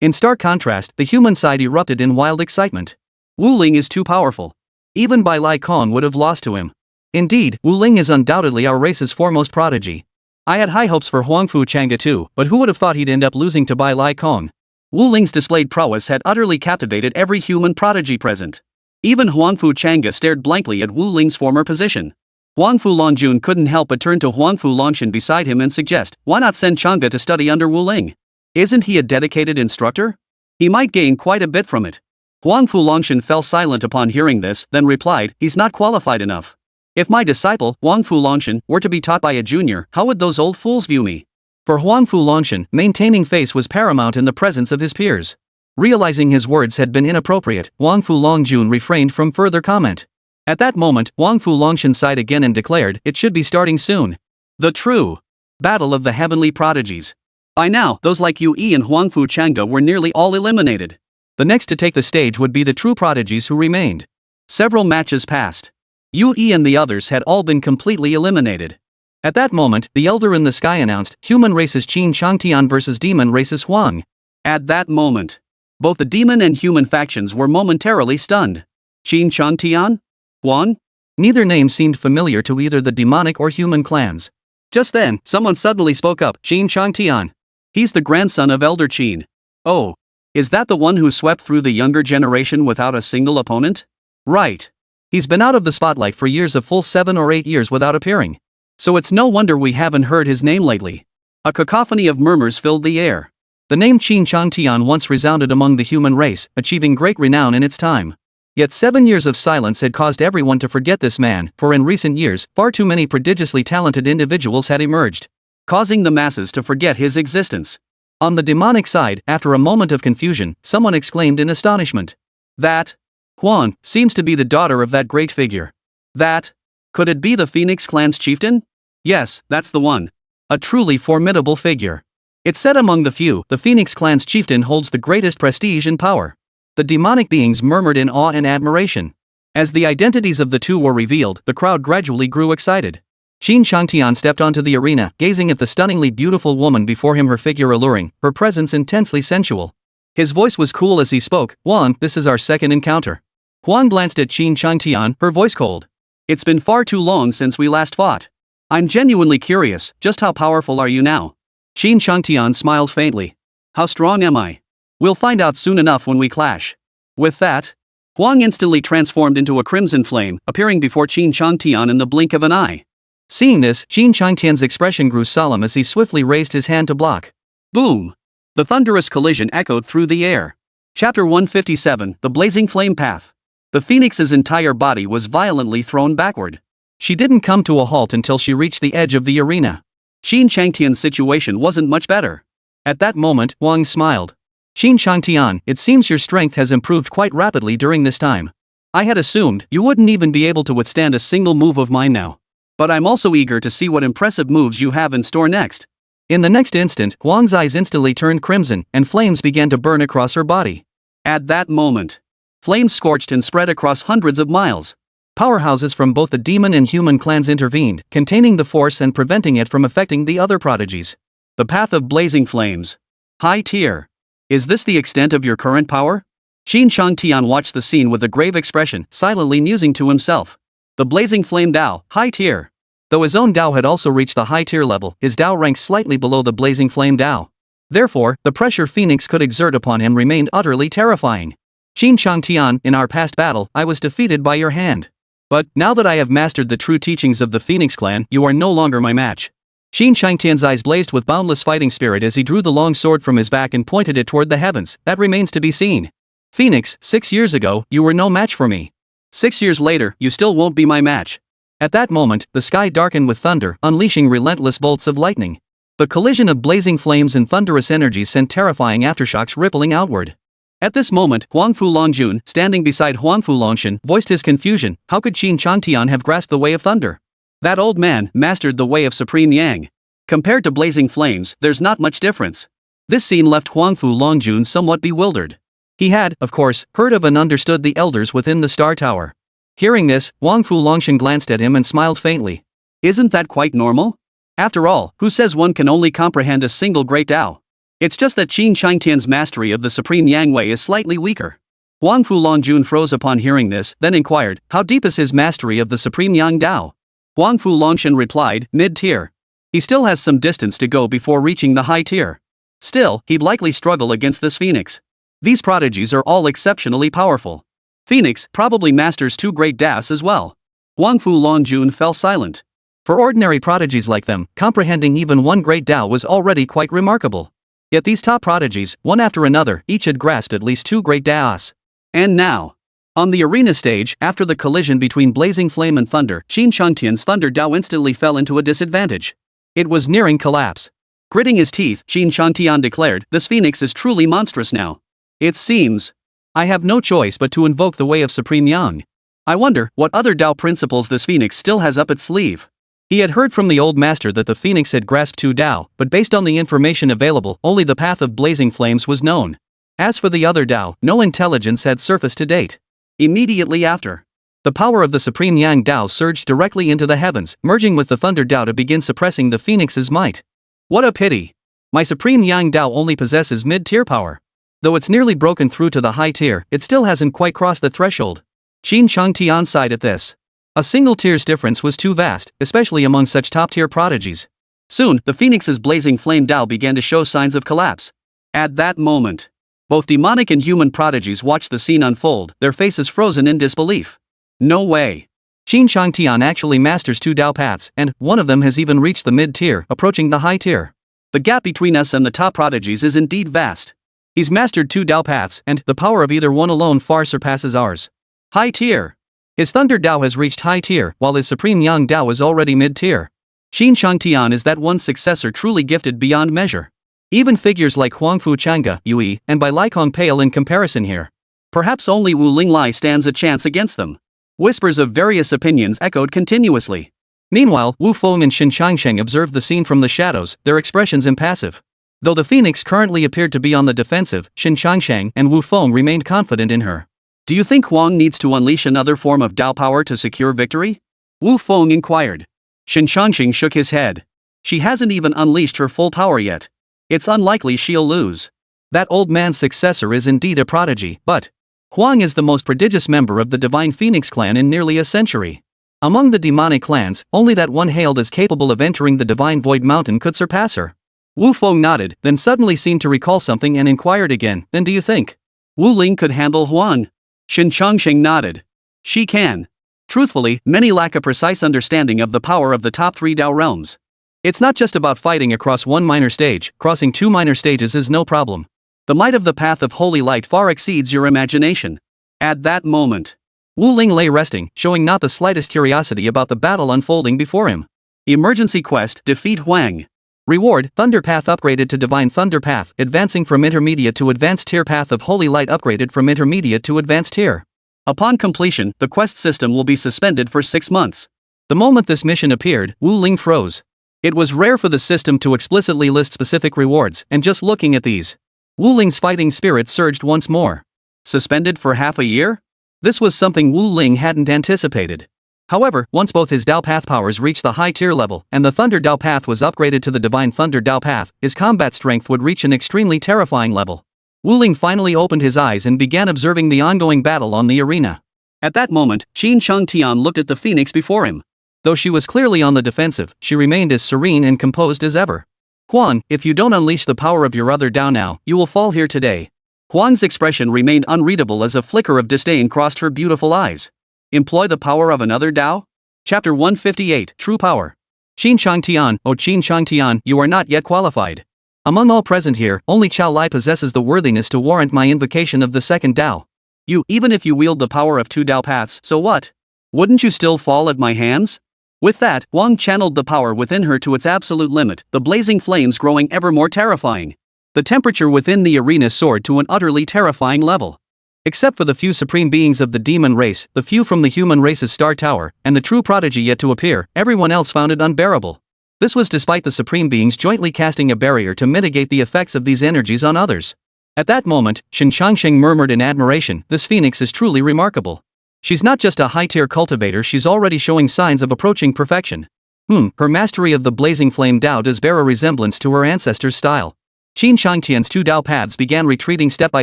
In stark contrast, the human side erupted in wild excitement. Wu Ling is too powerful. Even Bai Lai Kong would have lost to him. Indeed, Wu Ling is undoubtedly our race's foremost prodigy. I had high hopes for Huangfu Chang'e too, but who would have thought he'd end up losing to Bai Lai Kong? Wu Ling's displayed prowess had utterly captivated every human prodigy present. Even Huangfu Chang'e stared blankly at Wu Ling's former position. Huangfu Longjun couldn't help but turn to Huangfu Longshan beside him and suggest, why not send Chang'e to study under Wu Ling? Isn't he a dedicated instructor? He might gain quite a bit from it. Huangfu Longshan fell silent upon hearing this, then replied, he's not qualified enough. If my disciple, Huangfu Longshan, were to be taught by a junior, how would those old fools view me? For Huangfu Longshan, maintaining face was paramount in the presence of his peers. Realizing his words had been inappropriate, Huangfu Longjun refrained from further comment. At that moment, Huangfu Longshan sighed again and declared, it should be starting soon. The true battle of the heavenly prodigies. By now, those like Yu Yi and Huangfu Chang'e were nearly all eliminated. The next to take the stage would be the true prodigies who remained. Several matches passed. Yu Yi and the others had all been completely eliminated. At that moment, the elder in the sky announced, human races Qin Changtian versus demon races Huang. At that moment, both the demon and human factions were momentarily stunned. Qin Changtian? Huang? Neither name seemed familiar to either the demonic or human clans. Just then, someone suddenly spoke up, Qin Changtian. He's the grandson of Elder Qin. Oh. Is that the one who swept through the younger generation without a single opponent? Right. He's been out of the spotlight for years, a full 7 or 8 years without appearing. So it's no wonder we haven't heard his name lately. A cacophony of murmurs filled the air. The name Qin Changtian once resounded among the human race, achieving great renown in its time. Yet 7 years of silence had caused everyone to forget this man, for in recent years, far too many prodigiously talented individuals had emerged, causing the masses to forget his existence. On the demonic side, after a moment of confusion, someone exclaimed in astonishment. That Huang seems to be the daughter of that great figure. Could it be the Phoenix clan's chieftain? Yes, that's the one. A truly formidable figure. It's said among the few, the Phoenix clan's chieftain holds the greatest prestige and power. The demonic beings murmured in awe and admiration. As the identities of the two were revealed, the crowd gradually grew excited. Qin Changtian stepped onto the arena, gazing at the stunningly beautiful woman before him, her figure alluring, her presence intensely sensual. His voice was cool as he spoke, Huang, this is our second encounter. Huang glanced at Qin Changtian, her voice cold. It's been far too long since we last fought. I'm genuinely curious, just how powerful are you now? Qin Changtian smiled faintly. How strong am I? We'll find out soon enough when we clash. With that, Huang instantly transformed into a crimson flame, appearing before Qin Changtian in the blink of an eye. Seeing this, Qin Changtian's expression grew solemn as he swiftly raised his hand to block. Boom! The thunderous collision echoed through the air. Chapter 157, The Blazing Flame Path. The Phoenix's entire body was violently thrown backward. She didn't come to a halt until she reached the edge of the arena. Qin Changtian's situation wasn't much better. At that moment, Huang smiled. Qin Changtian, it seems your strength has improved quite rapidly during this time. I had assumed you wouldn't even be able to withstand a single move of mine now. But I'm also eager to see what impressive moves you have in store next. In the next instant, Huang's eyes instantly turned crimson, and flames began to burn across her body. At that moment, flames scorched and spread across hundreds of miles. Powerhouses from both the demon and human clans intervened, containing the force and preventing it from affecting the other prodigies. The path of blazing flames. High tier. Is this the extent of your current power? Qin Changtian watched the scene with a grave expression, silently musing to himself. The blazing flame Dao, high tier. Though his own Dao had also reached the high tier level, his Dao ranked slightly below the blazing flame Dao. Therefore, the pressure Phoenix could exert upon him remained utterly terrifying. Qin Changtian, in our past battle, I was defeated by your hand. But, now that I have mastered the true teachings of the Phoenix clan, you are no longer my match. Qin Changtian's eyes blazed with boundless fighting spirit as he drew the long sword from his back and pointed it toward the heavens. That remains to be seen. Phoenix, 6 years ago, you were no match for me. 6 years later, you still won't be my match. At that moment, the sky darkened with thunder, unleashing relentless bolts of lightning. The collision of blazing flames and thunderous energies sent terrifying aftershocks rippling outward. At this moment, Huangfu Longjun, standing beside Huangfu Longshan, voiced his confusion. How could Qin Changtian have grasped the way of thunder? That old man mastered the way of supreme yang. Compared to blazing flames, there's not much difference. This scene left Huangfu Longjun somewhat bewildered. He had, of course, heard of and understood the elders within the Star Tower. Hearing this, Huangfu Longshan glanced at him and smiled faintly. Isn't that quite normal? After all, who says one can only comprehend a single great Tao? It's just that Qin Changtian's mastery of the supreme Yang Wei is slightly weaker. Huangfu Longjun froze upon hearing this, then inquired, how deep is his mastery of the supreme Yang Dao? Huangfu Longshan replied, mid-tier. He still has some distance to go before reaching the high tier. Still, he'd likely struggle against this phoenix. These prodigies are all exceptionally powerful. Phoenix probably masters 2 great Daos as well. Huangfu Longjun fell silent. For ordinary prodigies like them, comprehending even 1 great Dao was already quite remarkable. Yet these top prodigies, one after another, each had grasped at least 2 great Daos. And now, on the arena stage, after the collision between blazing flame and thunder, Qin Changtian's thunder Dao instantly fell into a disadvantage. It was nearing collapse. Gritting his teeth, Qin Changtian declared, "This phoenix is truly monstrous now. It seems I have no choice but to invoke the way of Supreme Yang. I wonder what other Dao principles this phoenix still has up its sleeve." He had heard from the old master that the phoenix had grasped 2 Dao, but based on the information available, only the path of blazing flames was known. As for the other Dao, no intelligence had surfaced to date. Immediately after, the power of the Supreme Yang Dao surged directly into the heavens, merging with the Thunder Dao to begin suppressing the phoenix's might. What a pity! My Supreme Yang Dao only possesses mid-tier power. Though it's nearly broken through to the high tier, it still hasn't quite crossed the threshold. Qin Changtian sighed at this. A single tier's difference was too vast, especially among such top-tier prodigies. Soon, the phoenix's blazing flame Dao began to show signs of collapse. At that moment, both demonic and human prodigies watched the scene unfold, their faces frozen in disbelief. No way! Qin Changtian actually masters 2 Dao paths, and one of them has even reached the mid-tier, approaching the high tier. The gap between us and the top prodigies is indeed vast. He's mastered 2 Dao paths, and the power of either one alone far surpasses ours. High tier! His Thunder Dao has reached high tier, while his Supreme Yang Dao is already mid-tier. Qin Changtian is that one's successor truly gifted beyond measure. Even figures like Huangfu Chang'e, Yui, and Bai Likong pale in comparison here. Perhaps only Wu Linglai stands a chance against them. Whispers of various opinions echoed continuously. Meanwhile, Wu Feng and Xin Changsheng observed the scene from the shadows, their expressions impassive. Though the phoenix currently appeared to be on the defensive, Xin Changsheng and Wu Feng remained confident in her. Do you think Huang needs to unleash another form of Dao power to secure victory? Wu Feng inquired. Xin Changsheng shook his head. She hasn't even unleashed her full power yet. It's unlikely she'll lose. That old man's successor is indeed a prodigy, but Huang is the most prodigious member of the Divine Phoenix clan in nearly a century. Among the demonic clans, only that one hailed as capable of entering the Divine Void Mountain could surpass her. Wu Feng nodded, then suddenly seemed to recall something and inquired again, "Then do you think Wu Ling could handle Huang?" Xin Changsheng nodded. She can. Truthfully, many lack a precise understanding of the power of the top 3 Dao realms. It's not just about fighting across 1 minor stage, crossing 2 minor stages is no problem. The might of the path of holy light far exceeds your imagination. At that moment, Wu Ling lay resting, showing not the slightest curiosity about the battle unfolding before him. Emergency quest, defeat Huang. Reward, Thunder Path upgraded to Divine Thunder Path, advancing from intermediate to advanced tier. Path of Holy Light upgraded from intermediate to advanced tier. Upon completion, the quest system will be suspended for 6 months. The moment this mission appeared, Wu Ling froze. It was rare for the system to explicitly list specific rewards, and just looking at these, Wu Ling's fighting spirit surged once more. Suspended for half a year? This was something Wu Ling hadn't anticipated. However, once both his Dao Path powers reached the high tier level, and the Thunder Dao Path was upgraded to the Divine Thunder Dao Path, his combat strength would reach an extremely terrifying level. Wu Ling finally opened his eyes and began observing the ongoing battle on the arena. At that moment, Qin Changtian looked at the phoenix before him. Though she was clearly on the defensive, she remained as serene and composed as ever. "Huang, if you don't unleash the power of your other Dao now, you will fall here today." Huang's expression remained unreadable as a flicker of disdain crossed her beautiful eyes. Employ the power of another Dao? Chapter 158, True Power. Qin Changtian, O Qin Changtian, you are not yet qualified. Among all present here, only Chao Lai possesses the worthiness to warrant my invocation of the second Dao. Even if you wield the power of 2 Dao paths, so what? Wouldn't you still fall at my hands? With that, Huang channeled the power within her to its absolute limit, the blazing flames growing ever more terrifying. The temperature within the arena soared to an utterly terrifying level. Except for the few supreme beings of the demon race, the few from the human race's star tower, and the true prodigy yet to appear, everyone else found it unbearable. This was despite the supreme beings jointly casting a barrier to mitigate the effects of these energies on others. At that moment, Xin Changsheng murmured in admiration, "This phoenix is truly remarkable. She's not just a high-tier cultivator, she's already showing signs of approaching perfection. Her mastery of the blazing flame Dao does bear a resemblance to her ancestors' style." Qin Changtian's 2 Dao paths began retreating step by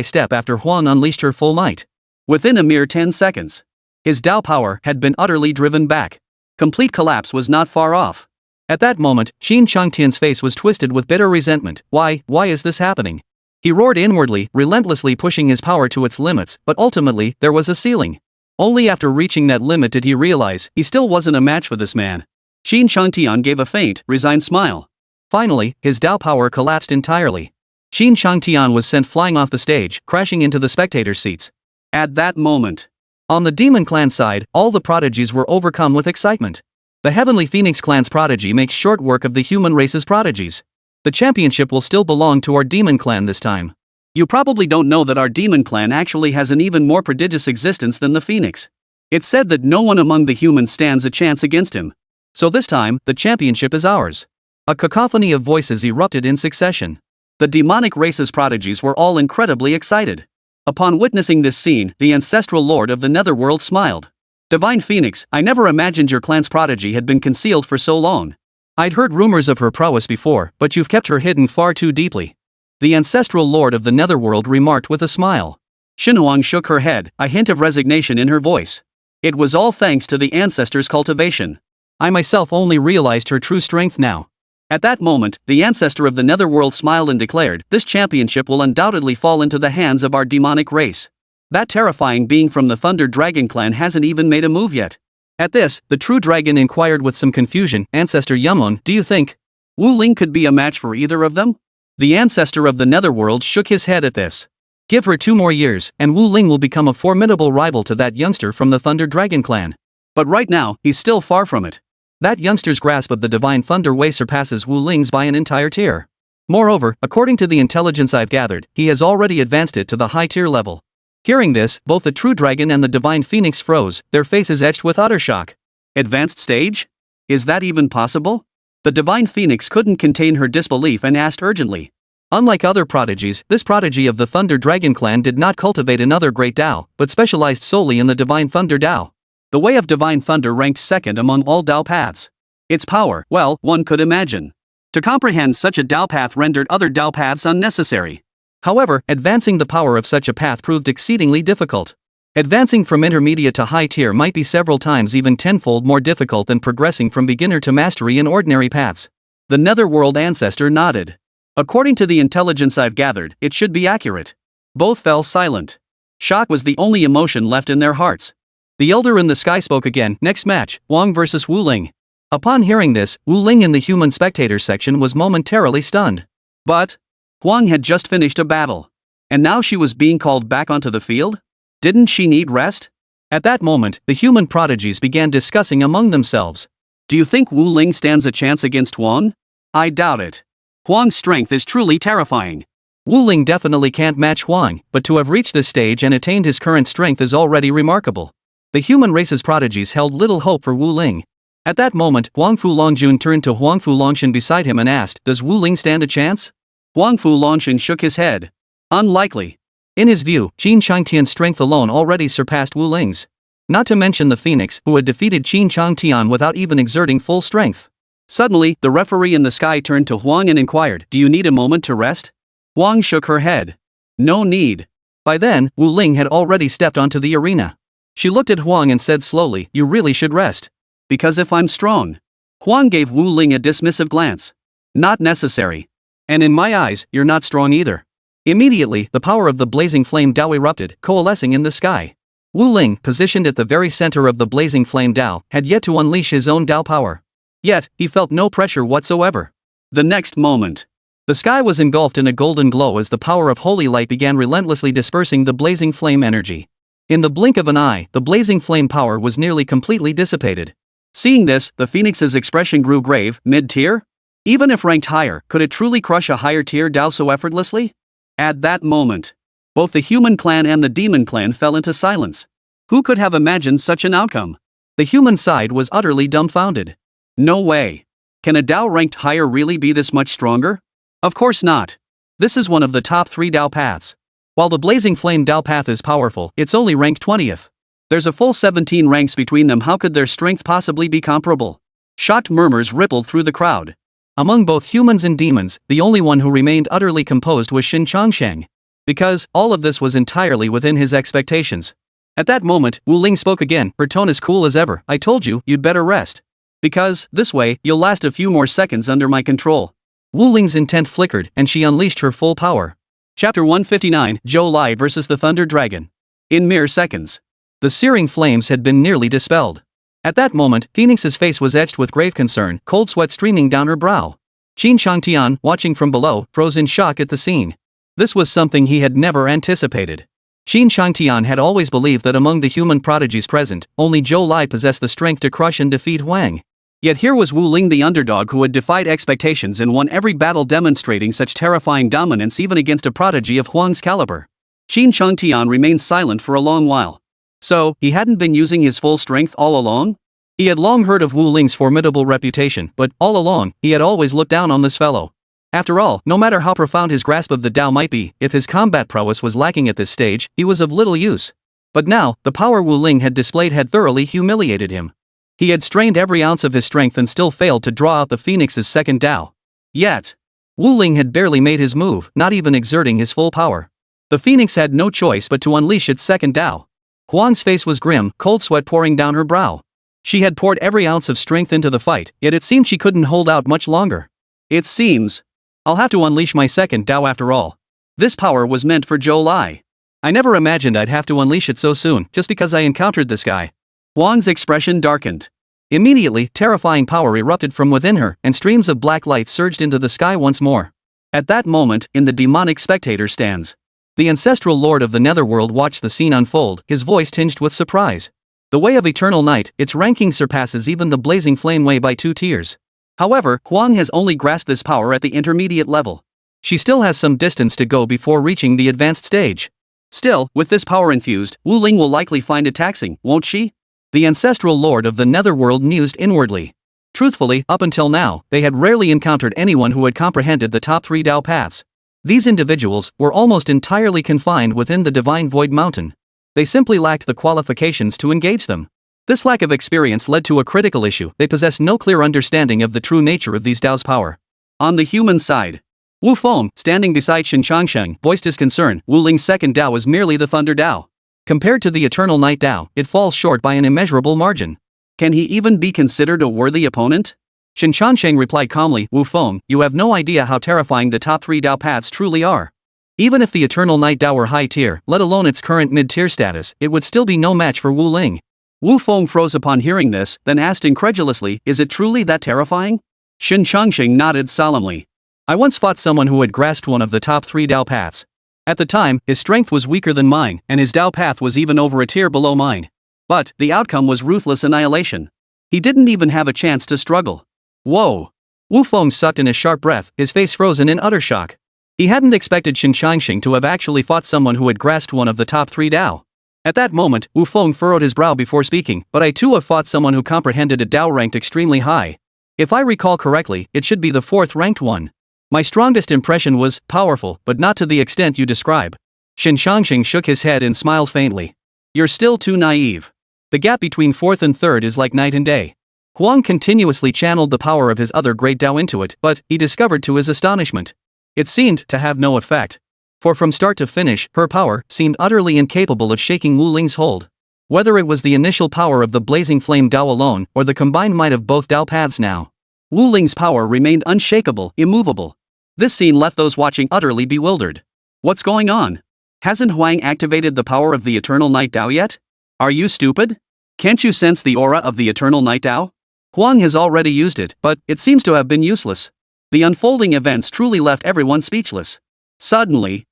step after Huang unleashed her full might. Within a mere 10 seconds, his Dao power had been utterly driven back. Complete collapse was not far off. At that moment, Qin Changtian's face was twisted with bitter resentment. Why is this happening? He roared inwardly, relentlessly pushing his power to its limits, but ultimately, there was a ceiling. Only after reaching that limit did he realize he still wasn't a match for this man. Qin Changtian gave a faint, resigned smile. Finally, his Dao power collapsed entirely. Qin Changtian was sent flying off the stage, crashing into the spectator seats. At that moment, on the Demon Clan side, all the prodigies were overcome with excitement. The Heavenly Phoenix Clan's prodigy makes short work of the human race's prodigies. The championship will still belong to our Demon Clan this time. You probably don't know that our Demon Clan actually has an even more prodigious existence than the Phoenix. It's said that no one among the humans stands a chance against him. So this time, the championship is ours. A cacophony of voices erupted in succession. The demonic race's prodigies were all incredibly excited. Upon witnessing this scene, the ancestral lord of the netherworld smiled. Divine Phoenix, I never imagined your clan's prodigy had been concealed for so long. I'd heard rumors of her prowess before, but you've kept her hidden far too deeply. The ancestral lord of the netherworld remarked with a smile. Xinhuang shook her head, a hint of resignation in her voice. It was all thanks to the ancestors' cultivation. I myself only realized her true strength now. At that moment, the ancestor of the netherworld smiled and declared, this championship will undoubtedly fall into the hands of our demonic race. That terrifying being from the Thunder Dragon clan hasn't even made a move yet. At this, the true dragon inquired with some confusion, Ancestor Yumlun, do you think Wu Ling could be a match for either of them? The ancestor of the netherworld shook his head at this. Give her 2 more years, and Wu Ling will become a formidable rival to that youngster from the Thunder Dragon clan. But right now, he's still far from it. That youngster's grasp of the Divine Thunder way surpasses Wu Ling's by an entire tier. Moreover, according to the intelligence I've gathered, he has already advanced it to the high tier level. Hearing this, both the true dragon and the Divine Phoenix froze, their faces etched with utter shock. Advanced stage? Is that even possible? The Divine Phoenix couldn't contain her disbelief and asked urgently. Unlike other prodigies, this prodigy of the Thunder Dragon clan did not cultivate another great Dao, but specialized solely in the Divine Thunder Dao. The way of Divine Thunder ranked second among all Dao paths. Its power, well, one could imagine. To comprehend such a Dao path rendered other Dao paths unnecessary. However, advancing the power of such a path proved exceedingly difficult. Advancing from intermediate to high tier might be several times even tenfold more difficult than progressing from beginner to mastery in ordinary paths. The netherworld ancestor nodded. According to the intelligence I've gathered, it should be accurate. Both fell silent. Shock was the only emotion left in their hearts. The elder in the sky spoke again, next match, Huang versus Wu Ling. Upon hearing this, Wu Ling in the human spectators section was momentarily stunned. But Huang had just finished a battle. And now she was being called back onto the field? Didn't she need rest? At that moment, the human prodigies began discussing among themselves. Do you think Wu Ling stands a chance against Huang? I doubt it. Huang's strength is truly terrifying. Wu Ling definitely can't match Huang, but to have reached this stage and attained his current strength is already remarkable. The human race's prodigies held little hope for Wu Ling. At that moment, Huang Fu Longjun turned to Huang Fu Longshan beside him and asked, does Wu Ling stand a chance? Huang Fu Longshan shook his head. Unlikely. In his view, Qin Changtian's strength alone already surpassed Wu Ling's. Not to mention the Phoenix, who had defeated Qin Changtian without even exerting full strength. Suddenly, the referee in the sky turned to Huang and inquired, do you need a moment to rest? Huang shook her head. No need. By then, Wu Ling had already stepped onto the arena. She looked at Huang and said slowly, you really should rest. Because if I'm strong. Huang gave Wu Ling a dismissive glance. Not necessary. And in my eyes, you're not strong either. Immediately, the power of the blazing flame Dao erupted, coalescing in the sky. Wu Ling, positioned at the very center of the blazing flame Dao, had yet to unleash his own Dao power. Yet, he felt no pressure whatsoever. The next moment, the sky was engulfed in a golden glow as the power of holy light began relentlessly dispersing the blazing flame energy. In the blink of an eye, the blazing flame power was nearly completely dissipated. Seeing this, the Phoenix's expression grew grave. Mid-tier? Even if ranked higher, could it truly crush a higher tier Dao so effortlessly? At that moment, both the human clan and the demon clan fell into silence. Who could have imagined such an outcome? The human side was utterly dumbfounded. No way. Can a Dao ranked higher really be this much stronger? Of course not. This is one of the top 3 Dao paths. While the blazing flame Dao path is powerful, it's only ranked 20th. There's a full 17 ranks between them. How could their strength possibly be comparable? Shocked murmurs rippled through the crowd. Among both humans and demons, the only one who remained utterly composed was Xin Changsheng. Because, all of this was entirely within his expectations. At that moment, Wu Ling spoke again, her tone as cool as ever. I told you, you'd better rest. Because, this way, you'll last a few more seconds under my control. Wu Ling's intent flickered, and she unleashed her full power. Chapter 159, Zhou Lai vs. the Thunder Dragon. In mere seconds, the searing flames had been nearly dispelled. At that moment, Phoenix's face was etched with grave concern, cold sweat streaming down her brow. Qin Shangtian, watching from below, froze in shock at the scene. This was something he had never anticipated. Qin Shangtian had always believed that among the human prodigies present, only Zhou Lai possessed the strength to crush and defeat Huang. Yet here was Wu Ling, the underdog who had defied expectations and won every battle, demonstrating such terrifying dominance even against a prodigy of Huang's caliber. Qin Shangtian remained silent for a long while. So, he hadn't been using his full strength all along? He had long heard of Wu Ling's formidable reputation, but, all along, he had always looked down on this fellow. After all, no matter how profound his grasp of the Tao might be, if his combat prowess was lacking at this stage, he was of little use. But now, the power Wu Ling had displayed had thoroughly humiliated him. He had strained every ounce of his strength and still failed to draw out the Phoenix's second Tao. Yet, Wu Ling had barely made his move, not even exerting his full power. The Phoenix had no choice but to unleash its second Tao. Huang's face was grim, cold sweat pouring down her brow. She had poured every ounce of strength into the fight, yet it seemed she couldn't hold out much longer. It seems I'll have to unleash my second Tao after all. This power was meant for Zhou Lai. I never imagined I'd have to unleash it so soon, just because I encountered this guy. Huang's expression darkened. Immediately, terrifying power erupted from within her, and streams of black light surged into the sky once more. At that moment, in the demonic spectator stands, the ancestral lord of the netherworld watched the scene unfold, his voice tinged with surprise. The way of eternal night, its ranking surpasses even the blazing flame way by 2 tiers. However, Huang has only grasped this power at the intermediate level. She still has some distance to go before reaching the advanced stage. Still, with this power infused, Wu Ling will likely find it taxing, won't she? The ancestral lord of the netherworld mused inwardly. Truthfully, up until now, they had rarely encountered anyone who had comprehended the top 3 Tao paths. These individuals were almost entirely confined within the Divine Void Mountain. They simply lacked the qualifications to engage them. This lack of experience led to a critical issue: they possessed no clear understanding of the true nature of these Tao's power. On the human side, Wu Feng, standing beside Shen Changsheng, voiced his concern. Wu Ling's second Tao is merely the Thunder Tao. Compared to the Eternal Night Tao, it falls short by an immeasurable margin. Can he even be considered a worthy opponent? Shen Changsheng replied calmly, Wu Feng, you have no idea how terrifying the top 3 Tao paths truly are. Even if the Eternal Night Tao were high tier, let alone its current mid-tier status, it would still be no match for Wu Ling. Wu Feng froze upon hearing this, then asked incredulously, is it truly that terrifying? Shen Changsheng nodded solemnly. I once fought someone who had grasped one of the top 3 Tao paths. At the time, his strength was weaker than mine, and his Tao path was even over a tier below mine. But, the outcome was ruthless annihilation. He didn't even have a chance to struggle. Whoa! Wu Feng sucked in a sharp breath, his face frozen in utter shock. He hadn't expected Shen Changsheng to have actually fought someone who had grasped one of the top 3 Tao. At that moment, Wu Feng furrowed his brow before speaking, but I too have fought someone who comprehended a Tao ranked extremely high. If I recall correctly, it should be the 4th ranked one. My strongest impression was powerful, but not to the extent you describe. Shen Changsheng shook his head and smiled faintly. You're still too naive. The gap between 4th and 3rd is like night and day. Huang continuously channeled the power of his other great Tao into it, but, he discovered to his astonishment, it seemed to have no effect. For from start to finish, her power seemed utterly incapable of shaking Wu Ling's hold. Whether it was the initial power of the blazing flame Tao alone, or the combined might of both Tao paths now, Wu Ling's power remained unshakable, immovable. This scene left those watching utterly bewildered. What's going on? Hasn't Huang activated the power of the Eternal Night Tao yet? Are you stupid? Can't you sense the aura of the Eternal Night Tao? Huang has already used it, but it seems to have been useless. The unfolding events truly left everyone speechless. Suddenly,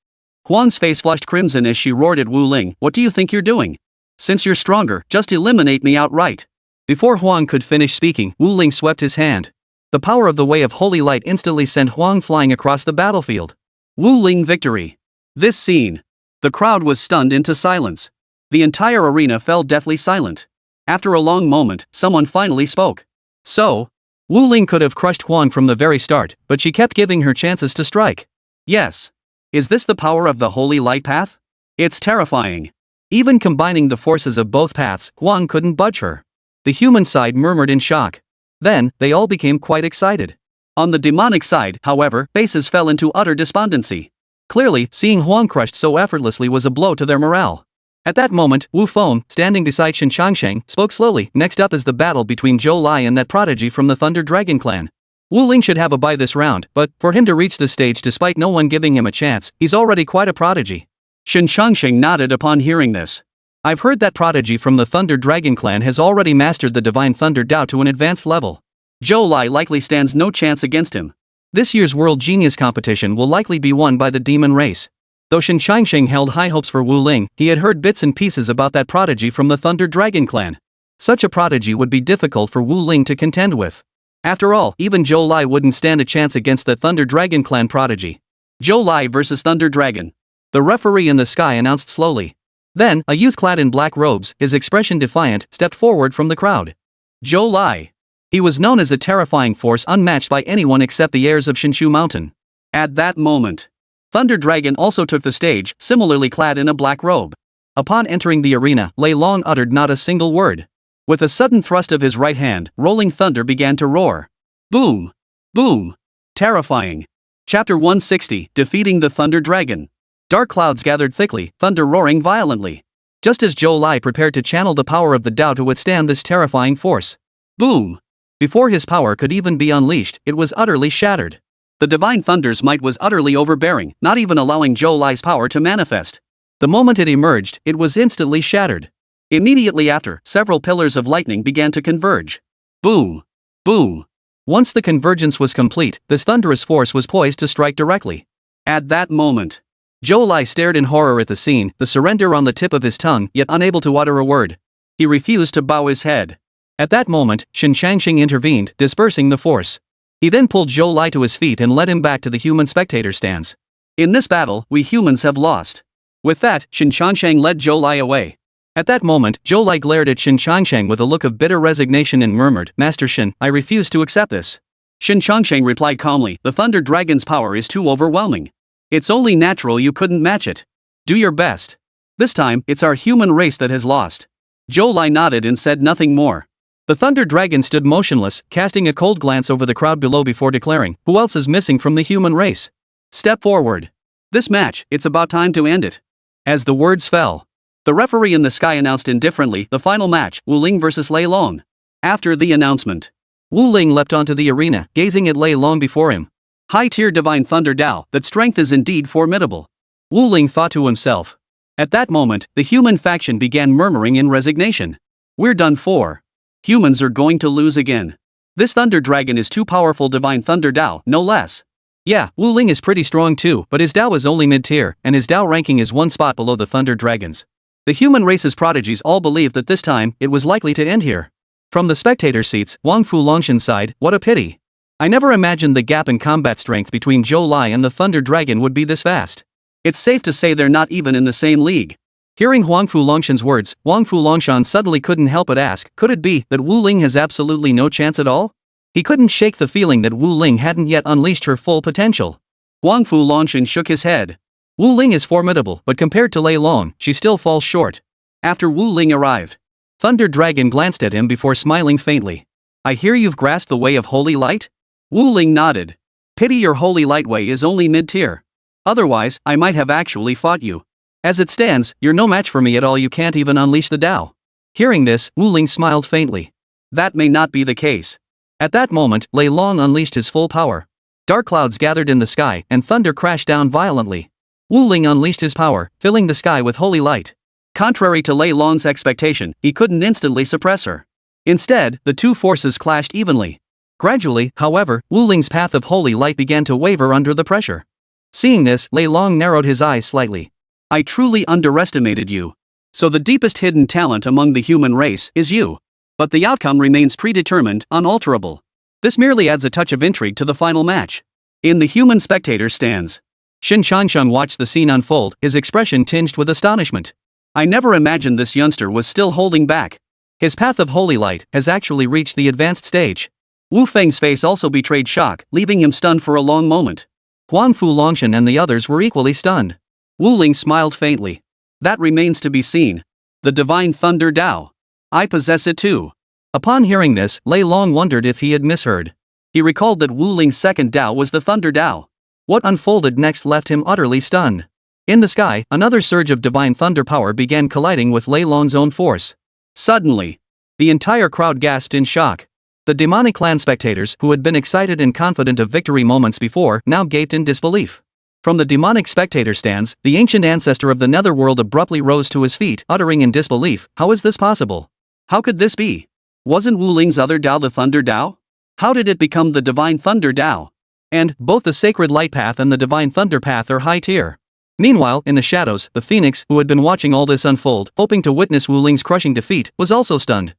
Huang's face flushed crimson as she roared at Wu Ling, what do you think you're doing? Since you're stronger, just eliminate me outright. Before Huang could finish speaking, Wu Ling swept his hand. The power of the Way of Holy Light instantly sent Huang flying across the battlefield. Wu Ling victory. This scene. The crowd was stunned into silence. The entire arena fell deathly silent. After a long moment, someone finally spoke. So, Wu Ling could have crushed Huang from the very start, but she kept giving her chances to strike. Yes. Is this the power of the Holy Light Path? It's terrifying. Even combining the forces of both paths, Huang couldn't budge her. The human side murmured in shock. Then, they all became quite excited. On the demonic side, however, faces fell into utter despondency. Clearly, seeing Huang crushed so effortlessly was a blow to their morale. At that moment, Wu Feng, standing beside Shen Changsheng, spoke slowly. Next up is the battle between Zhou Lai and that prodigy from the Thunder Dragon clan. Wu Ling should have a bye this round, but for him to reach this stage despite no one giving him a chance, he's already quite a prodigy. Shen Changsheng nodded upon hearing this. I've heard that prodigy from the Thunder Dragon clan has already mastered the Divine Thunder Dao to an advanced level. Zhou Lai likely stands no chance against him. This year's World Genius competition will likely be won by the demon race. Though Shen Changsheng held high hopes for Wu Ling, he had heard bits and pieces about that prodigy from the Thunder Dragon clan. Such a prodigy would be difficult for Wu Ling to contend with. After all, even Zhou Lai wouldn't stand a chance against the Thunder Dragon clan prodigy. Zhou Lai versus Thunder Dragon. The referee in the sky announced slowly. Then, a youth clad in black robes, his expression defiant, stepped forward from the crowd. Zhou Lai. He was known as a terrifying force unmatched by anyone except the heirs of Shinshu Mountain. At that moment, Thunder Dragon also took the stage, similarly clad in a black robe. Upon entering the arena, Lei Long uttered not a single word. With a sudden thrust of his right hand, rolling thunder began to roar. Boom! Boom! Terrifying. Chapter 160, Defeating the Thunder Dragon. Dark clouds gathered thickly, thunder roaring violently. Just as Zhou Lai prepared to channel the power of the Dao to withstand this terrifying force. Boom! Before his power could even be unleashed, it was utterly shattered. The Divine Thunder's might was utterly overbearing, not even allowing Zhou Lai's power to manifest. The moment it emerged, it was instantly shattered. Immediately after, several pillars of lightning began to converge. Boom! Boom! Once the convergence was complete, this thunderous force was poised to strike directly. At that moment, Zhou Lai stared in horror at the scene, the surrender on the tip of his tongue, yet unable to utter a word. He refused to bow his head. At that moment, Shen Changsheng intervened, dispersing the force. He then pulled Zhou Lai to his feet and led him back to the human spectator stands. In this battle, we humans have lost. With that, Shen Changsheng led Zhou Lai away. At that moment, Zhou Lai glared at Shen Changsheng with a look of bitter resignation and murmured, Master Shen, I refuse to accept this. Shen Changsheng replied calmly, the Thunder Dragon's power is too overwhelming. It's only natural you couldn't match it. Do your best. This time, it's our human race that has lost. Zhou Lai nodded and said nothing more. The Thunder Dragon stood motionless, casting a cold glance over the crowd below before declaring, who else is missing from the human race? Step forward. This match, it's about time to end it. As the words fell, the referee in the sky announced indifferently the final match, Wu Ling versus Lei Long. After the announcement, Wu Ling leapt onto the arena, gazing at Lei Long before him. High-tier Divine Thunder Dao, that strength is indeed formidable. Wu Ling thought to himself. At that moment, the human faction began murmuring in resignation. We're done for. Humans are going to lose again. This Thunder Dragon is too powerful Divine Thunder Dao, no less. Yeah, Wu Ling is pretty strong too, but his Dao is only mid-tier, and his Dao ranking is one spot below the Thunder Dragons. The human race's prodigies all believed that this time, it was likely to end here. From the spectator seats, Wang Fu Longshan sighed, what a pity. I never imagined the gap in combat strength between Zhou Lai and the Thunder Dragon would be this vast. It's safe to say they're not even in the same league. Hearing Wang Fu Longshan's words, Wang Fu Longshan suddenly couldn't help but ask, could it be that Wu Ling has absolutely no chance at all? He couldn't shake the feeling that Wu Ling hadn't yet unleashed her full potential. Wang Fu Longshan shook his head. Wu Ling is formidable, but compared to Lei Long, she still falls short. After Wu Ling arrived, Thunder Dragon glanced at him before smiling faintly. I hear you've grasped the way of holy light? Wu Ling nodded. Pity your holy light way is only mid-tier. Otherwise, I might have actually fought you. As it stands, you're no match for me at all, you can't even unleash the Dao. Hearing this, Wu Ling smiled faintly. That may not be the case. At that moment, Lei Long unleashed his full power. Dark clouds gathered in the sky, and thunder crashed down violently. Wu Ling unleashed his power, filling the sky with holy light. Contrary to Lei Long's expectation, he couldn't instantly suppress her. Instead, the two forces clashed evenly. Gradually, however, Wu Ling's path of holy light began to waver under the pressure. Seeing this, Lei Long narrowed his eyes slightly. I truly underestimated you. So the deepest hidden talent among the human race is you. But the outcome remains predetermined, unalterable. This merely adds a touch of intrigue to the final match. In the human spectator stands. Shen Changsheng watched the scene unfold, his expression tinged with astonishment. I never imagined this youngster was still holding back. His path of holy light has actually reached the advanced stage. Wu Feng's face also betrayed shock, leaving him stunned for a long moment. Huang Fu Longshan and the others were equally stunned. Wu Ling smiled faintly. That remains to be seen. The Divine Thunder Dao. I possess it too. Upon hearing this, Lei Long wondered if he had misheard. He recalled that Wu Ling's second Dao was the Thunder Dao. What unfolded next left him utterly stunned. In the sky, another surge of divine thunder power began colliding with Lei Long's own force. Suddenly, the entire crowd gasped in shock. The demonic clan spectators, who had been excited and confident of victory moments before, now gaped in disbelief. From the demonic spectator stands, the ancient ancestor of the netherworld abruptly rose to his feet, uttering in disbelief, "How is this possible? How could this be? Wasn't Wu Ling's other Dao the Thunder Dao? How did it become the Divine Thunder Dao? And both the Sacred Light Path and the Divine Thunder Path are high tier." Meanwhile, in the shadows, the Phoenix, who had been watching all this unfold, hoping to witness Wu Ling's crushing defeat, was also stunned.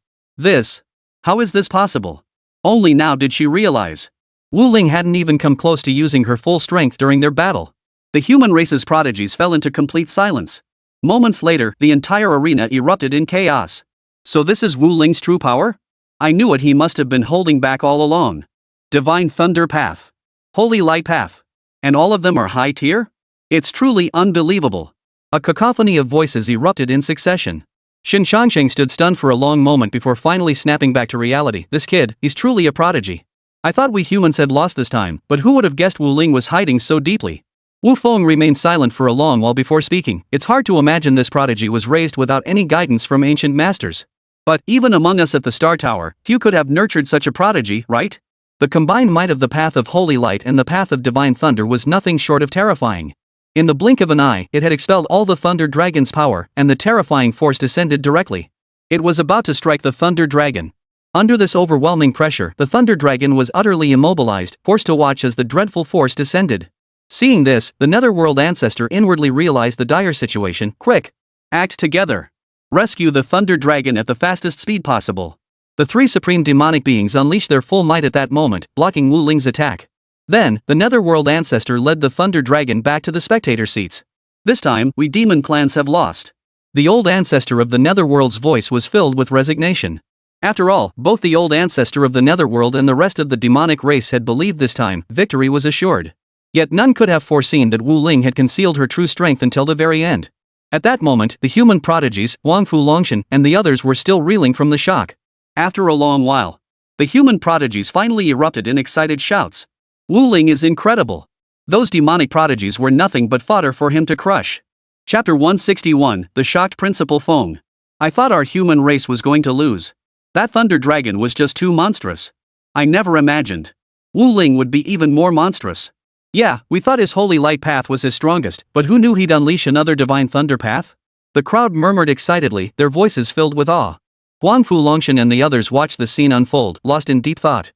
How is this possible? Only now did she realize. Wu Ling hadn't even come close to using her full strength during their battle. The human race's prodigies fell into complete silence. Moments later, the entire arena erupted in chaos. So this is Wu Ling's true power? I knew it, he must have been holding back all along. Divine Thunder Path. Holy Light Path. And all of them are high tier? It's truly unbelievable. A cacophony of voices erupted in succession. Shin Shangsheng stood stunned for a long moment before finally snapping back to reality. This kid, he's truly a prodigy. I thought we humans had lost this time, but who would have guessed Wu Ling was hiding so deeply? Wu Feng remained silent for a long while before speaking. It's hard to imagine this prodigy was raised without any guidance from ancient masters. But even among us at the Star Tower, few could have nurtured such a prodigy, right? The combined might of the path of holy light and the path of divine thunder was nothing short of terrifying. In the blink of an eye, it had expelled all the Thunder Dragon's power, and the terrifying force descended directly. It was about to strike the Thunder Dragon. Under this overwhelming pressure, the Thunder Dragon was utterly immobilized, forced to watch as the dreadful force descended. Seeing this, the Netherworld ancestor inwardly realized the dire situation. Quick! Act together! Rescue the Thunder Dragon at the fastest speed possible. The three supreme demonic beings unleashed their full might at that moment, blocking Wu Ling's attack. Then, the Netherworld ancestor led the Thunder Dragon back to the spectator seats. This time, we demon clans have lost. The old ancestor of the Netherworld's voice was filled with resignation. After all, both the old ancestor of the Netherworld and the rest of the demonic race had believed this time victory was assured. Yet none could have foreseen that Wu Ling had concealed her true strength until the very end. At that moment, the human prodigies, Huangfu Longshan, and the others were still reeling from the shock. After a long while, the human prodigies finally erupted in excited shouts. Wu Ling is incredible. Those demonic prodigies were nothing but fodder for him to crush. Chapter 161, The Shocked Principal Feng. I thought our human race was going to lose. That Thunder Dragon was just too monstrous. I never imagined Wu Ling would be even more monstrous. Yeah, we thought his Holy Light Path was his strongest, but who knew he'd unleash another Divine Thunder Path? The crowd murmured excitedly, their voices filled with awe. Huangfu Longshan and the others watched the scene unfold, lost in deep thought.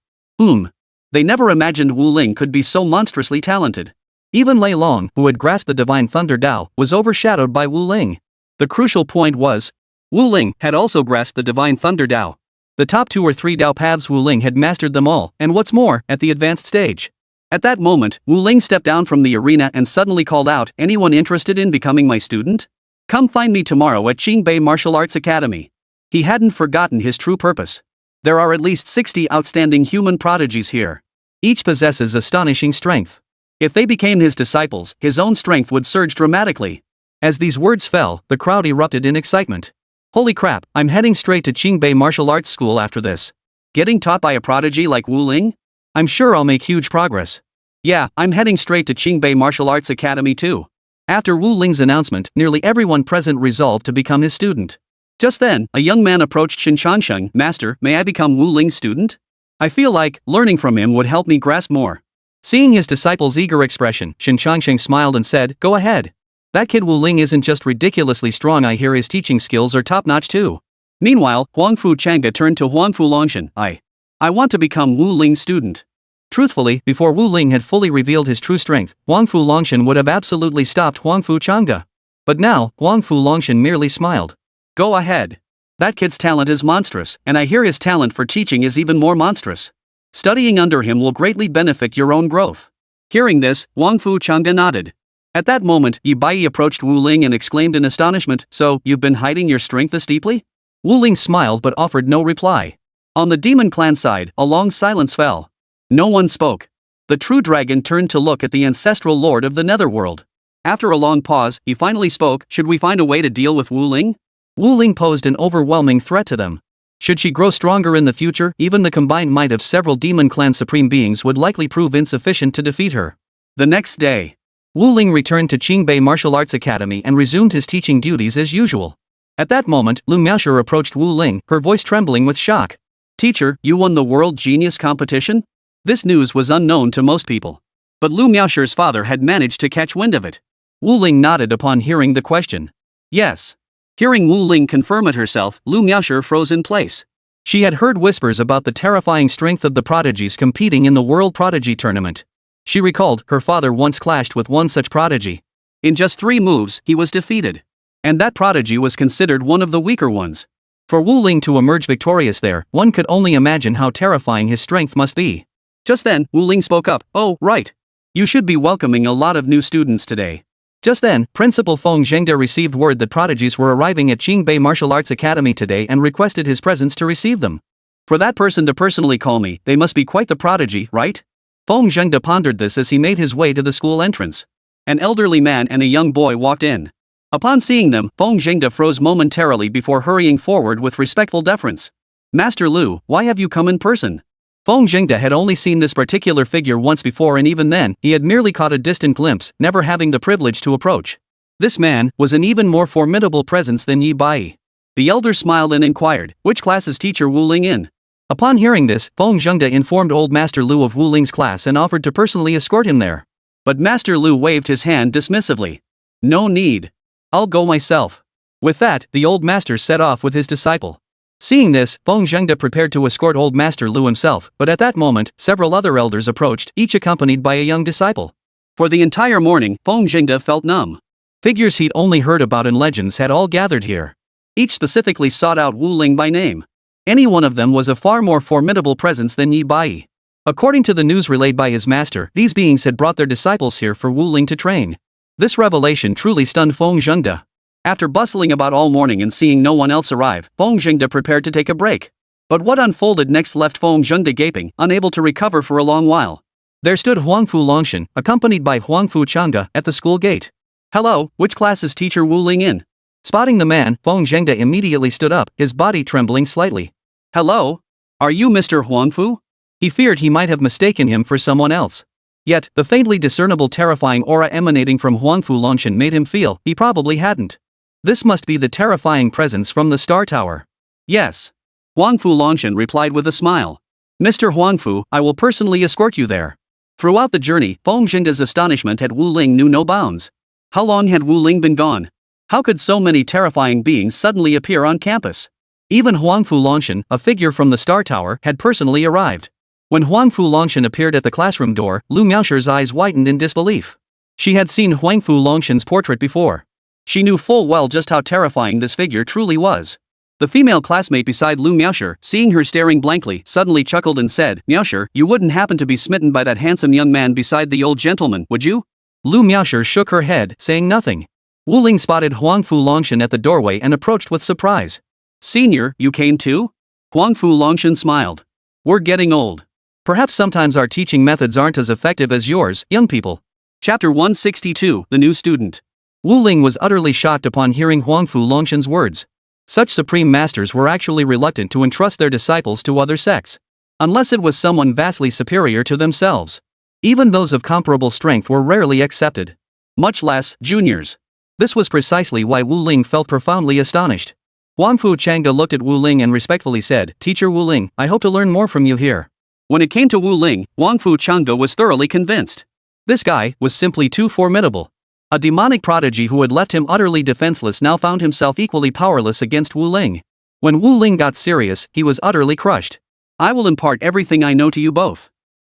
They never imagined Wu Ling could be so monstrously talented. Even Lei Long, who had grasped the Divine Thunder Dao, was overshadowed by Wu Ling. The crucial point was, Wu Ling had also grasped the Divine Thunder Dao. The top 2 or 3 Dao paths, Wu Ling had mastered them all, and what's more, at the advanced stage. At that moment, Wu Ling stepped down from the arena and suddenly called out, "Anyone interested in becoming my student? Come find me tomorrow at Qingbei Martial Arts Academy." He hadn't forgotten his true purpose. There are at least 60 outstanding human prodigies here. Each possesses astonishing strength. If they became his disciples, his own strength would surge dramatically. As these words fell, the crowd erupted in excitement. Holy crap, I'm heading straight to Qingbei Martial Arts School after this. Getting taught by a prodigy like Wu Ling? I'm sure I'll make huge progress. Yeah, I'm heading straight to Qingbei Martial Arts Academy too. After Wu Ling's announcement, nearly everyone present resolved to become his student. Just then, a young man approached Shin Shangsheng. "Master, may I become Wu Ling's student? I feel like learning from him would help me grasp more." Seeing his disciple's eager expression, Shin Shangsheng smiled and said, "Go ahead. That kid Wu Ling isn't just ridiculously strong, I hear his teaching skills are top-notch too." Meanwhile, Huangfu Changge turned to Huangfu Longshan. I want to become Wu Ling's student." Truthfully, before Wu Ling had fully revealed his true strength, Huangfu Longshan would have absolutely stopped Huangfu Changge. But now, Huangfu Longshan merely smiled. "Go ahead. That kid's talent is monstrous, and I hear his talent for teaching is even more monstrous. Studying under him will greatly benefit your own growth." Hearing this, Huangfu Changge nodded. At that moment, Yi Bai approached Wu Ling and exclaimed in astonishment, "So, you've been hiding your strength this deeply?" Wu Ling smiled but offered no reply. On the demon clan side, a long silence fell. No one spoke. The true dragon turned to look at the ancestral lord of the netherworld. After a long pause, he finally spoke, "Should we find a way to deal with Wu Ling?" Wu Ling posed an overwhelming threat to them. Should she grow stronger in the future, even the combined might of several demon clan supreme beings would likely prove insufficient to defeat her. The next day, Wu Ling returned to Qingbei Martial Arts Academy and resumed his teaching duties as usual. At that moment, Lu Miaoshi approached Wu Ling, her voice trembling with shock. "Teacher, you won the World Genius Competition?" This news was unknown to most people. But Lu Miaoshi's father had managed to catch wind of it. Wu Ling nodded upon hearing the question. Yes. Hearing Wu Ling confirm it herself, Lu Miaoshi froze in place. She had heard whispers about the terrifying strength of the prodigies competing in the World Prodigy Tournament. She recalled her father once clashed with one such prodigy. In just 3 moves, he was defeated. And that prodigy was considered one of the weaker ones. For Wu Ling to emerge victorious there, one could only imagine how terrifying his strength must be. Just then, Wu Ling spoke up. "Oh, right. You should be welcoming a lot of new students today." Just then, Principal Feng Zhengde received word that prodigies were arriving at Qingbei Martial Arts Academy today and requested his presence to receive them. For that person to personally call me, they must be quite the prodigy, right? Feng Zhengde pondered this as he made his way to the school entrance. An elderly man and a young boy walked in. Upon seeing them, Feng Zhengde froze momentarily before hurrying forward with respectful deference. "Master Lu, why have you come in person?" Feng Zhengde had only seen this particular figure once before, and even then, he had merely caught a distant glimpse, never having the privilege to approach. This man was an even more formidable presence than Yi Bai. The elder smiled and inquired, "Which class is teacher Wu Ling in?" Upon hearing this, Feng Zhengde informed old Master Lu of Wu Ling's class and offered to personally escort him there. But Master Lu waved his hand dismissively. "No need. I'll go myself." With that, the old master set off with his disciple. Seeing this, Feng Zhengde prepared to escort old Master Lu himself, but at that moment, several other elders approached, each accompanied by a young disciple. For the entire morning, Feng Zhengde felt numb. Figures he'd only heard about in legends had all gathered here. Each specifically sought out Wu Ling by name. Any one of them was a far more formidable presence than Yi Bai. According to the news relayed by his master, these beings had brought their disciples here for Wu Ling to train. This revelation truly stunned Feng Zhengde. After bustling about all morning and seeing no one else arrive, Feng Zhengde prepared to take a break. But what unfolded next left Feng Zhengde gaping, unable to recover for a long while. There stood Huangfu Longshan, accompanied by Huangfu Changde, at the school gate. "Hello, which class is teacher Wu Ling in?" Spotting the man, Feng Zhengde immediately stood up, his body trembling slightly. "Hello? Are you Mr. Huangfu?" He feared he might have mistaken him for someone else. Yet, the faintly discernible terrifying aura emanating from Huangfu Longshan made him feel he probably hadn't. This must be the terrifying presence from the Star Tower. "Yes." Huangfu Longshan replied with a smile. "Mr. Huangfu, I will personally escort you there." Throughout the journey, Feng Zhengde's astonishment at Wu Ling knew no bounds. How long had Wu Ling been gone? How could so many terrifying beings suddenly appear on campus? Even Huangfu Longshan, a figure from the Star Tower, had personally arrived. When Huangfu Longshan appeared at the classroom door, Lu Miaoshi's eyes widened in disbelief. She had seen Huangfu Longshan's portrait before. She knew full well just how terrifying this figure truly was. The female classmate beside Lu Miaoshi, seeing her staring blankly, suddenly chuckled and said, "Miaoshi, you wouldn't happen to be smitten by that handsome young man beside the old gentleman, would you?" Lu Miaoshi shook her head, saying nothing. Wu Ling spotted Huangfu Longshan at the doorway and approached with surprise. "Senior, you came too?" Huangfu Longshan smiled. "We're getting old. Perhaps sometimes our teaching methods aren't as effective as yours, young people." Chapter 162, The New Student. Wu Ling was utterly shocked upon hearing Huangfu Longshan's words. Such supreme masters were actually reluctant to entrust their disciples to other sects. Unless it was someone vastly superior to themselves. Even those of comparable strength were rarely accepted. Much less, juniors. This was precisely why Wu Ling felt profoundly astonished. Huangfu Changde looked at Wu Ling and respectfully said, "Teacher Wu Ling, I hope to learn more from you here." When it came to Wu Ling, Huangfu Changde was thoroughly convinced. This guy was simply too formidable. A demonic prodigy who had left him utterly defenseless now found himself equally powerless against Wu Ling. When Wu Ling got serious, he was utterly crushed. "I will impart everything I know to you both."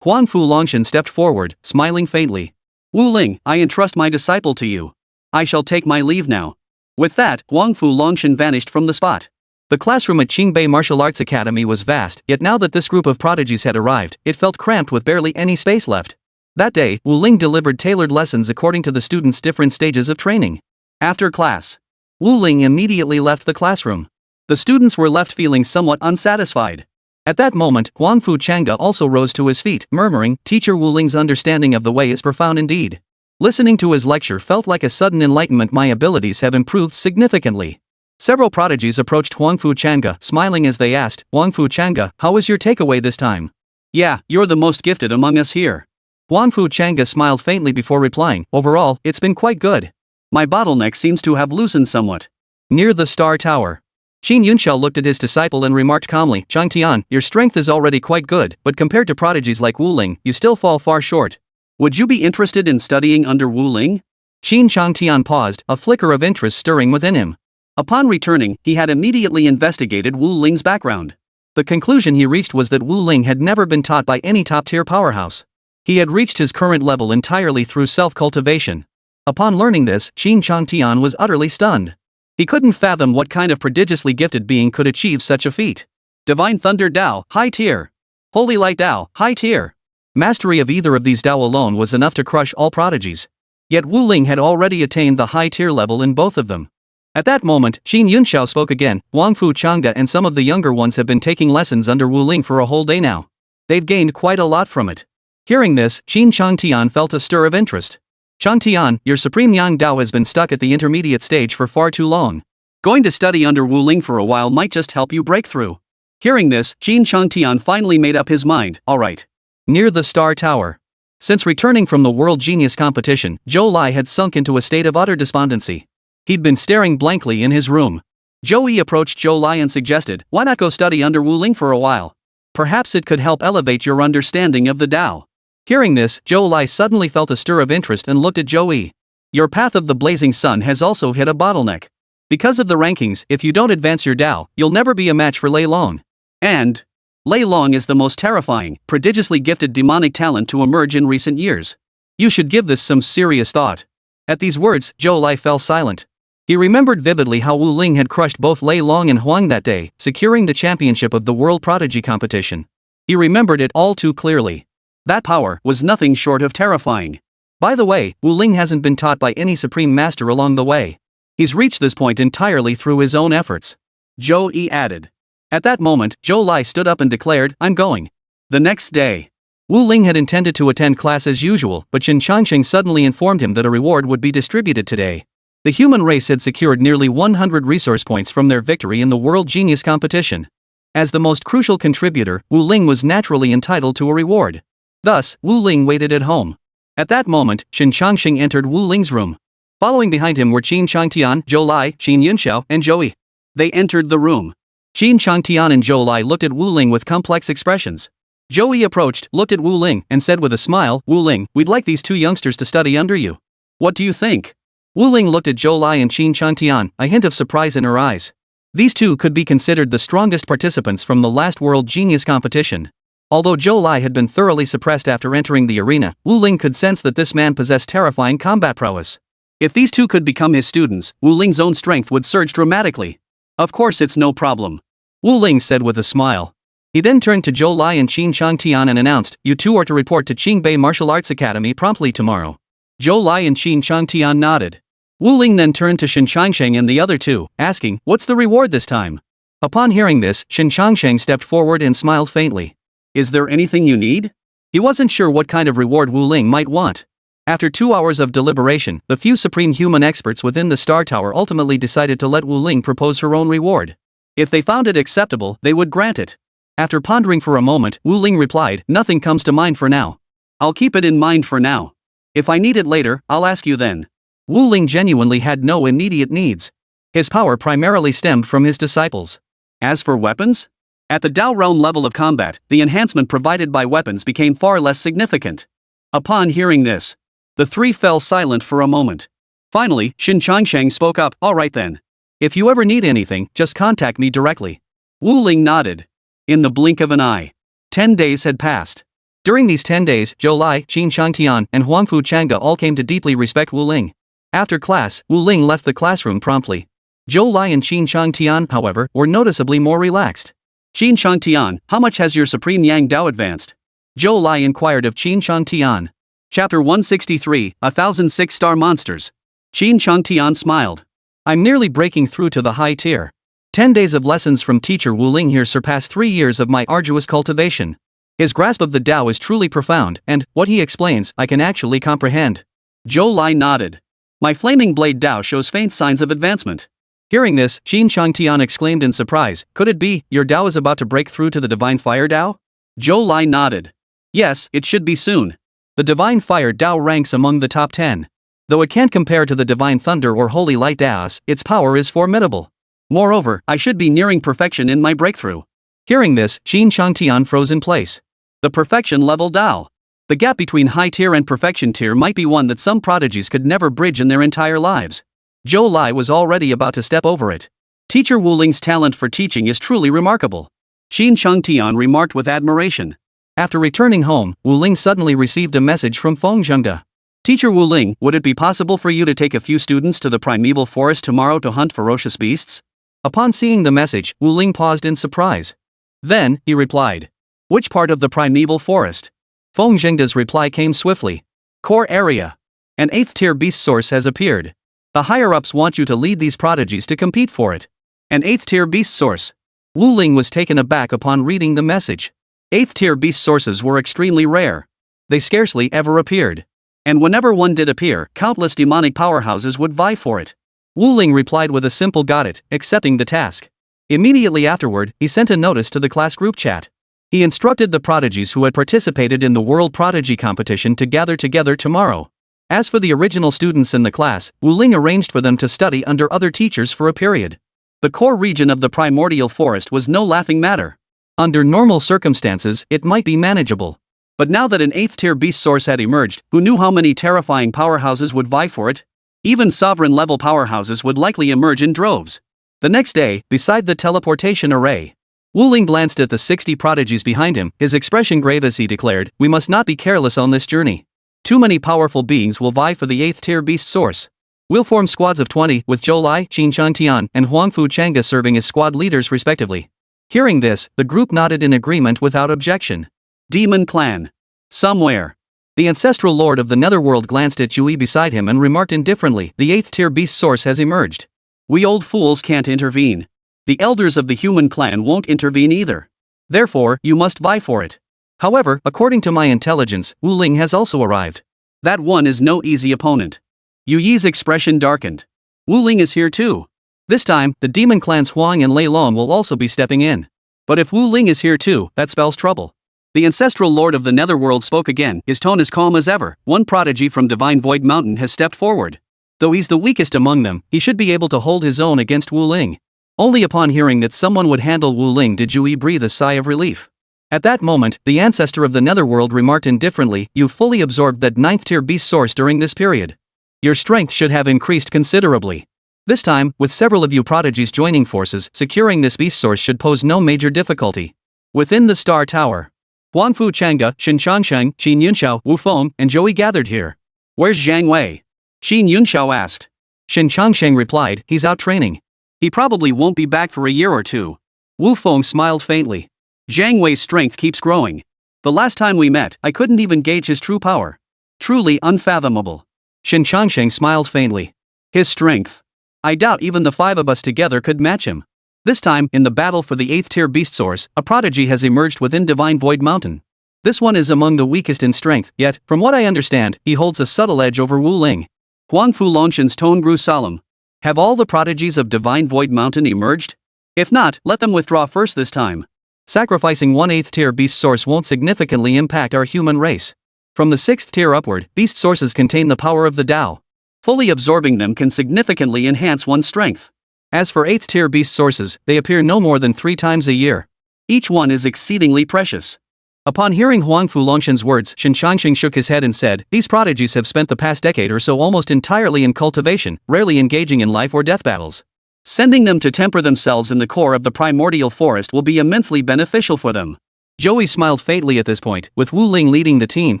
Huangfu Longshan stepped forward, smiling faintly. "Wu Ling, I entrust my disciple to you. I shall take my leave now." With that, Huangfu Longshan vanished from the spot. The classroom at Qingbei Martial Arts Academy was vast, yet now that this group of prodigies had arrived, it felt cramped with barely any space left. That day, Wu Ling delivered tailored lessons according to the students' different stages of training. After class, Wu Ling immediately left the classroom. The students were left feeling somewhat unsatisfied. At that moment, Huangfu Changde also rose to his feet, murmuring, "Teacher Wu Ling's understanding of the way is profound indeed. Listening to his lecture felt like a sudden enlightenment. My abilities have improved significantly." Several prodigies approached Huangfu Changde, smiling as they asked, "Huangfu Changde, how was your takeaway this time?" "Yeah, you're the most gifted among us here." Huangfu Chang'e smiled faintly before replying, overall, it's been quite good. My bottleneck seems to have loosened somewhat. Near the Star Tower. Qin Yunxiao looked at his disciple and remarked calmly, Zhang Tian, your strength is already quite good, but compared to prodigies like Wu Ling, you still fall far short. Would you be interested in studying under Wu Ling? Qin Changtian paused, a flicker of interest stirring within him. Upon returning, he had immediately investigated Wu Ling's background. The conclusion he reached was that Wu Ling had never been taught by any top-tier powerhouse. He had reached his current level entirely through self-cultivation. Upon learning this, Qin Changtian was utterly stunned. He couldn't fathom what kind of prodigiously gifted being could achieve such a feat. Divine Thunder Dao, high tier. Holy Light Dao, high tier. Mastery of either of these Dao alone was enough to crush all prodigies. Yet Wu Ling had already attained the high tier level in both of them. At that moment, Qin Yunxiao spoke again, Huangfu Chang'e and some of the younger ones have been taking lessons under Wu Ling for a whole day now. They've gained quite a lot from it. Hearing this, Qin Changtian felt a stir of interest. Changtian, your Supreme Yang Dao has been stuck at the intermediate stage for far too long. Going to study under Wu Ling for a while might just help you break through. Hearing this, Qin Changtian finally made up his mind, alright. Near the Star Tower. Since returning from the World Genius competition, Zhou Lai had sunk into a state of utter despondency. He'd been staring blankly in his room. Zhou Yi approached Zhou Lai and suggested, why not go study under Wu Ling for a while? Perhaps it could help elevate your understanding of the Tao. Hearing this, Zhou Lai suddenly felt a stir of interest and looked at Zhou Yi. Your path of the blazing sun has also hit a bottleneck. Because of the rankings, if you don't advance your Tao, you'll never be a match for Lei Long. And Lei Long is the most terrifying, prodigiously gifted demonic talent to emerge in recent years. You should give this some serious thought. At these words, Zhou Lai fell silent. He remembered vividly how Wu Ling had crushed both Lei Long and Huang that day, securing the championship of the World Prodigy competition. He remembered it all too clearly. That power was nothing short of terrifying. By the way, Wu Ling hasn't been taught by any supreme master along the way. He's reached this point entirely through his own efforts. Zhou Yi added. At that moment, Zhou Lai stood up and declared, I'm going. The next day, Wu Ling had intended to attend class as usual, but Qin Changsheng suddenly informed him that a reward would be distributed today. The human race had secured nearly 100 resource points from their victory in the World Genius competition. As the most crucial contributor, Wu Ling was naturally entitled to a reward. Thus, Wu Ling waited at home. At that moment, Qin Changsheng entered Wu Ling's room. Following behind him were Qin Changtian, Zhou Lai, Qin Yunxiao, and Zhou Yi. They entered the room. Qin Changtian and Zhou Lai looked at Wu Ling with complex expressions. Zhou Yi approached, looked at Wu Ling, and said with a smile, Wu Ling, we'd like these two youngsters to study under you. What do you think? Wu Ling looked at Zhou Lai and Qin Changtian, a hint of surprise in her eyes. These two could be considered the strongest participants from the last World Genius competition. Although Zhou Lai had been thoroughly suppressed after entering the arena, Wu Ling could sense that this man possessed terrifying combat prowess. If these two could become his students, Wu Ling's own strength would surge dramatically. Of course it's no problem. Wu Ling said with a smile. He then turned to Zhou Lai and Qin Changtian and announced, you two are to report to Qingbei Martial Arts Academy promptly tomorrow. Zhou Lai and Qin Changtian nodded. Wu Ling then turned to Qin Changsheng and the other two, asking, what's the reward this time? Upon hearing this, Qin Changsheng stepped forward and smiled faintly. Is there anything you need? He wasn't sure what kind of reward Wu Ling might want. After 2 hours of deliberation, the few supreme human experts within the Star Tower ultimately decided to let Wu Ling propose her own reward. If they found it acceptable, they would grant it. After pondering for a moment, Wu Ling replied, nothing comes to mind for now. I'll keep it in mind for now. If I need it later, I'll ask you then. Wu Ling genuinely had no immediate needs. His power primarily stemmed from his disciples. As for weapons? At the Dao realm level of combat, the enhancement provided by weapons became far less significant. Upon hearing this, the three fell silent for a moment. Finally, Qin Changsheng spoke up, alright then. If you ever need anything, just contact me directly. Wu Ling nodded. In the blink of an eye, 10 days had passed. During these 10 days, Zhou Lai, Qin Changtian, and Huangfu Chang'e all came to deeply respect Wu Ling. After class, Wu Ling left the classroom promptly. Zhou Lai and Qin Changtian, however, were noticeably more relaxed. Qin Changtian, how much has your Supreme Yang Dao advanced? Zhou Lai inquired of Qin Changtian. Chapter 163, 1006 Star Monsters. Qin Changtian smiled. I'm nearly breaking through to the high tier. 10 days of lessons from teacher Wu Ling here surpass 3 years of my arduous cultivation. His grasp of the Tao is truly profound, and what he explains, I can actually comprehend. Zhou Lai nodded. My flaming blade Tao shows faint signs of advancement. Hearing this, Qin Changtian exclaimed in surprise, could it be, your Tao is about to break through to the divine fire Tao? Zhou Lai nodded. Yes, it should be soon. The Divine Fire Dao ranks among the top 10. Though it can't compare to the Divine Thunder or Holy Light Daos, its power is formidable. Moreover, I should be nearing perfection in my breakthrough. Hearing this, Xin Changtian froze in place. The perfection level Dao. The gap between high tier and perfection tier might be one that some prodigies could never bridge in their entire lives. Zhou Lai was already about to step over it. Teacher Wu Ling's talent for teaching is truly remarkable. Xin Changtian remarked with admiration. After returning home, Wu Ling suddenly received a message from Feng Zhengde. Teacher Wu Ling, would it be possible for you to take a few students to the primeval forest tomorrow to hunt ferocious beasts? Upon seeing the message, Wu Ling paused in surprise. Then, he replied. Which part of the primeval forest? Feng Zhengde's reply came swiftly. Core area. An 8th tier beast source has appeared. The higher-ups want you to lead these prodigies to compete for it. An 8th tier beast source. Wu Ling was taken aback upon reading the message. 8th tier beast sources were extremely rare. They scarcely ever appeared. And whenever one did appear, countless demonic powerhouses would vie for it. Wu Ling replied with a simple got it, accepting the task. Immediately afterward, he sent a notice to the class group chat. He instructed the prodigies who had participated in the World Prodigy Competition to gather together tomorrow. As for the original students in the class, Wu Ling arranged for them to study under other teachers for a period. The core region of the primordial forest was no laughing matter. Under normal circumstances, it might be manageable. But now that an 8th tier beast source had emerged, who knew how many terrifying powerhouses would vie for it? Even sovereign level powerhouses would likely emerge in droves. The next day, beside the teleportation array, Wu Ling glanced at the 60 prodigies behind him, his expression grave as he declared, we must not be careless on this journey. Too many powerful beings will vie for the 8th tier beast source. We'll form squads of 20, with Zhou Lai, Xin Changtian, and Huangfu Changge serving as squad leaders respectively. Hearing this, the group nodded in agreement without objection. Demon Clan. Somewhere. The ancestral lord of the netherworld glanced at Yui beside him and remarked indifferently, the 8th tier beast source has emerged. We old fools can't intervene. The elders of the human clan won't intervene either. Therefore, you must vie for it. However, according to my intelligence, Wu Ling has also arrived. That one is no easy opponent. Yu Yi's expression darkened. Wu Ling is here too. This time, the demon clans Huang and Lei Long will also be stepping in. But if Wu Ling is here too, that spells trouble. The ancestral lord of the netherworld spoke again, his tone as calm as ever. One prodigy from Divine Void Mountain has stepped forward. Though he's the weakest among them, he should be able to hold his own against Wu Ling. Only upon hearing that someone would handle Wu Ling did Yui breathe a sigh of relief. At that moment, the ancestor of the netherworld remarked indifferently, you fully absorbed that 9th tier beast source during this period. Your strength should have increased considerably. This time, with several of you prodigies joining forces, securing this beast source should pose no major difficulty. Within the Star Tower, Huangfu Changge, Xin Changsheng, Qin Yunxiao, Wu Feng, and Zhou Yi gathered here. Where's Zhang Wei? Qin Yunxiao asked. Xin Changsheng replied, he's out training. He probably won't be back for a year or two. Wu Feng smiled faintly. Zhang Wei's strength keeps growing. The last time we met, I couldn't even gauge his true power. Truly unfathomable. Xin Changsheng smiled faintly. His strength. I doubt even the 5 of us together could match him. This time, in the battle for the 8th tier beast source, a prodigy has emerged within Divine Void Mountain. This one is among the weakest in strength, yet, from what I understand, he holds a subtle edge over Wu Ling. Huangfu Longshan's tone grew solemn. Have all the prodigies of Divine Void Mountain emerged? If not, let them withdraw first this time. Sacrificing one 8th tier beast source won't significantly impact our human race. From the 6th tier upward, beast sources contain the power of the Tao. Fully absorbing them can significantly enhance one's strength. As for 8th tier beast sources, they appear no more than 3 times a year. Each one is exceedingly precious. Upon hearing Huangfu Longshan's words, Xin Changsheng shook his head and said, these prodigies have spent the past decade or so almost entirely in cultivation, rarely engaging in life or death battles. Sending them to temper themselves in the core of the primordial forest will be immensely beneficial for them. Joey smiled faintly at this point. With Wu Ling leading the team,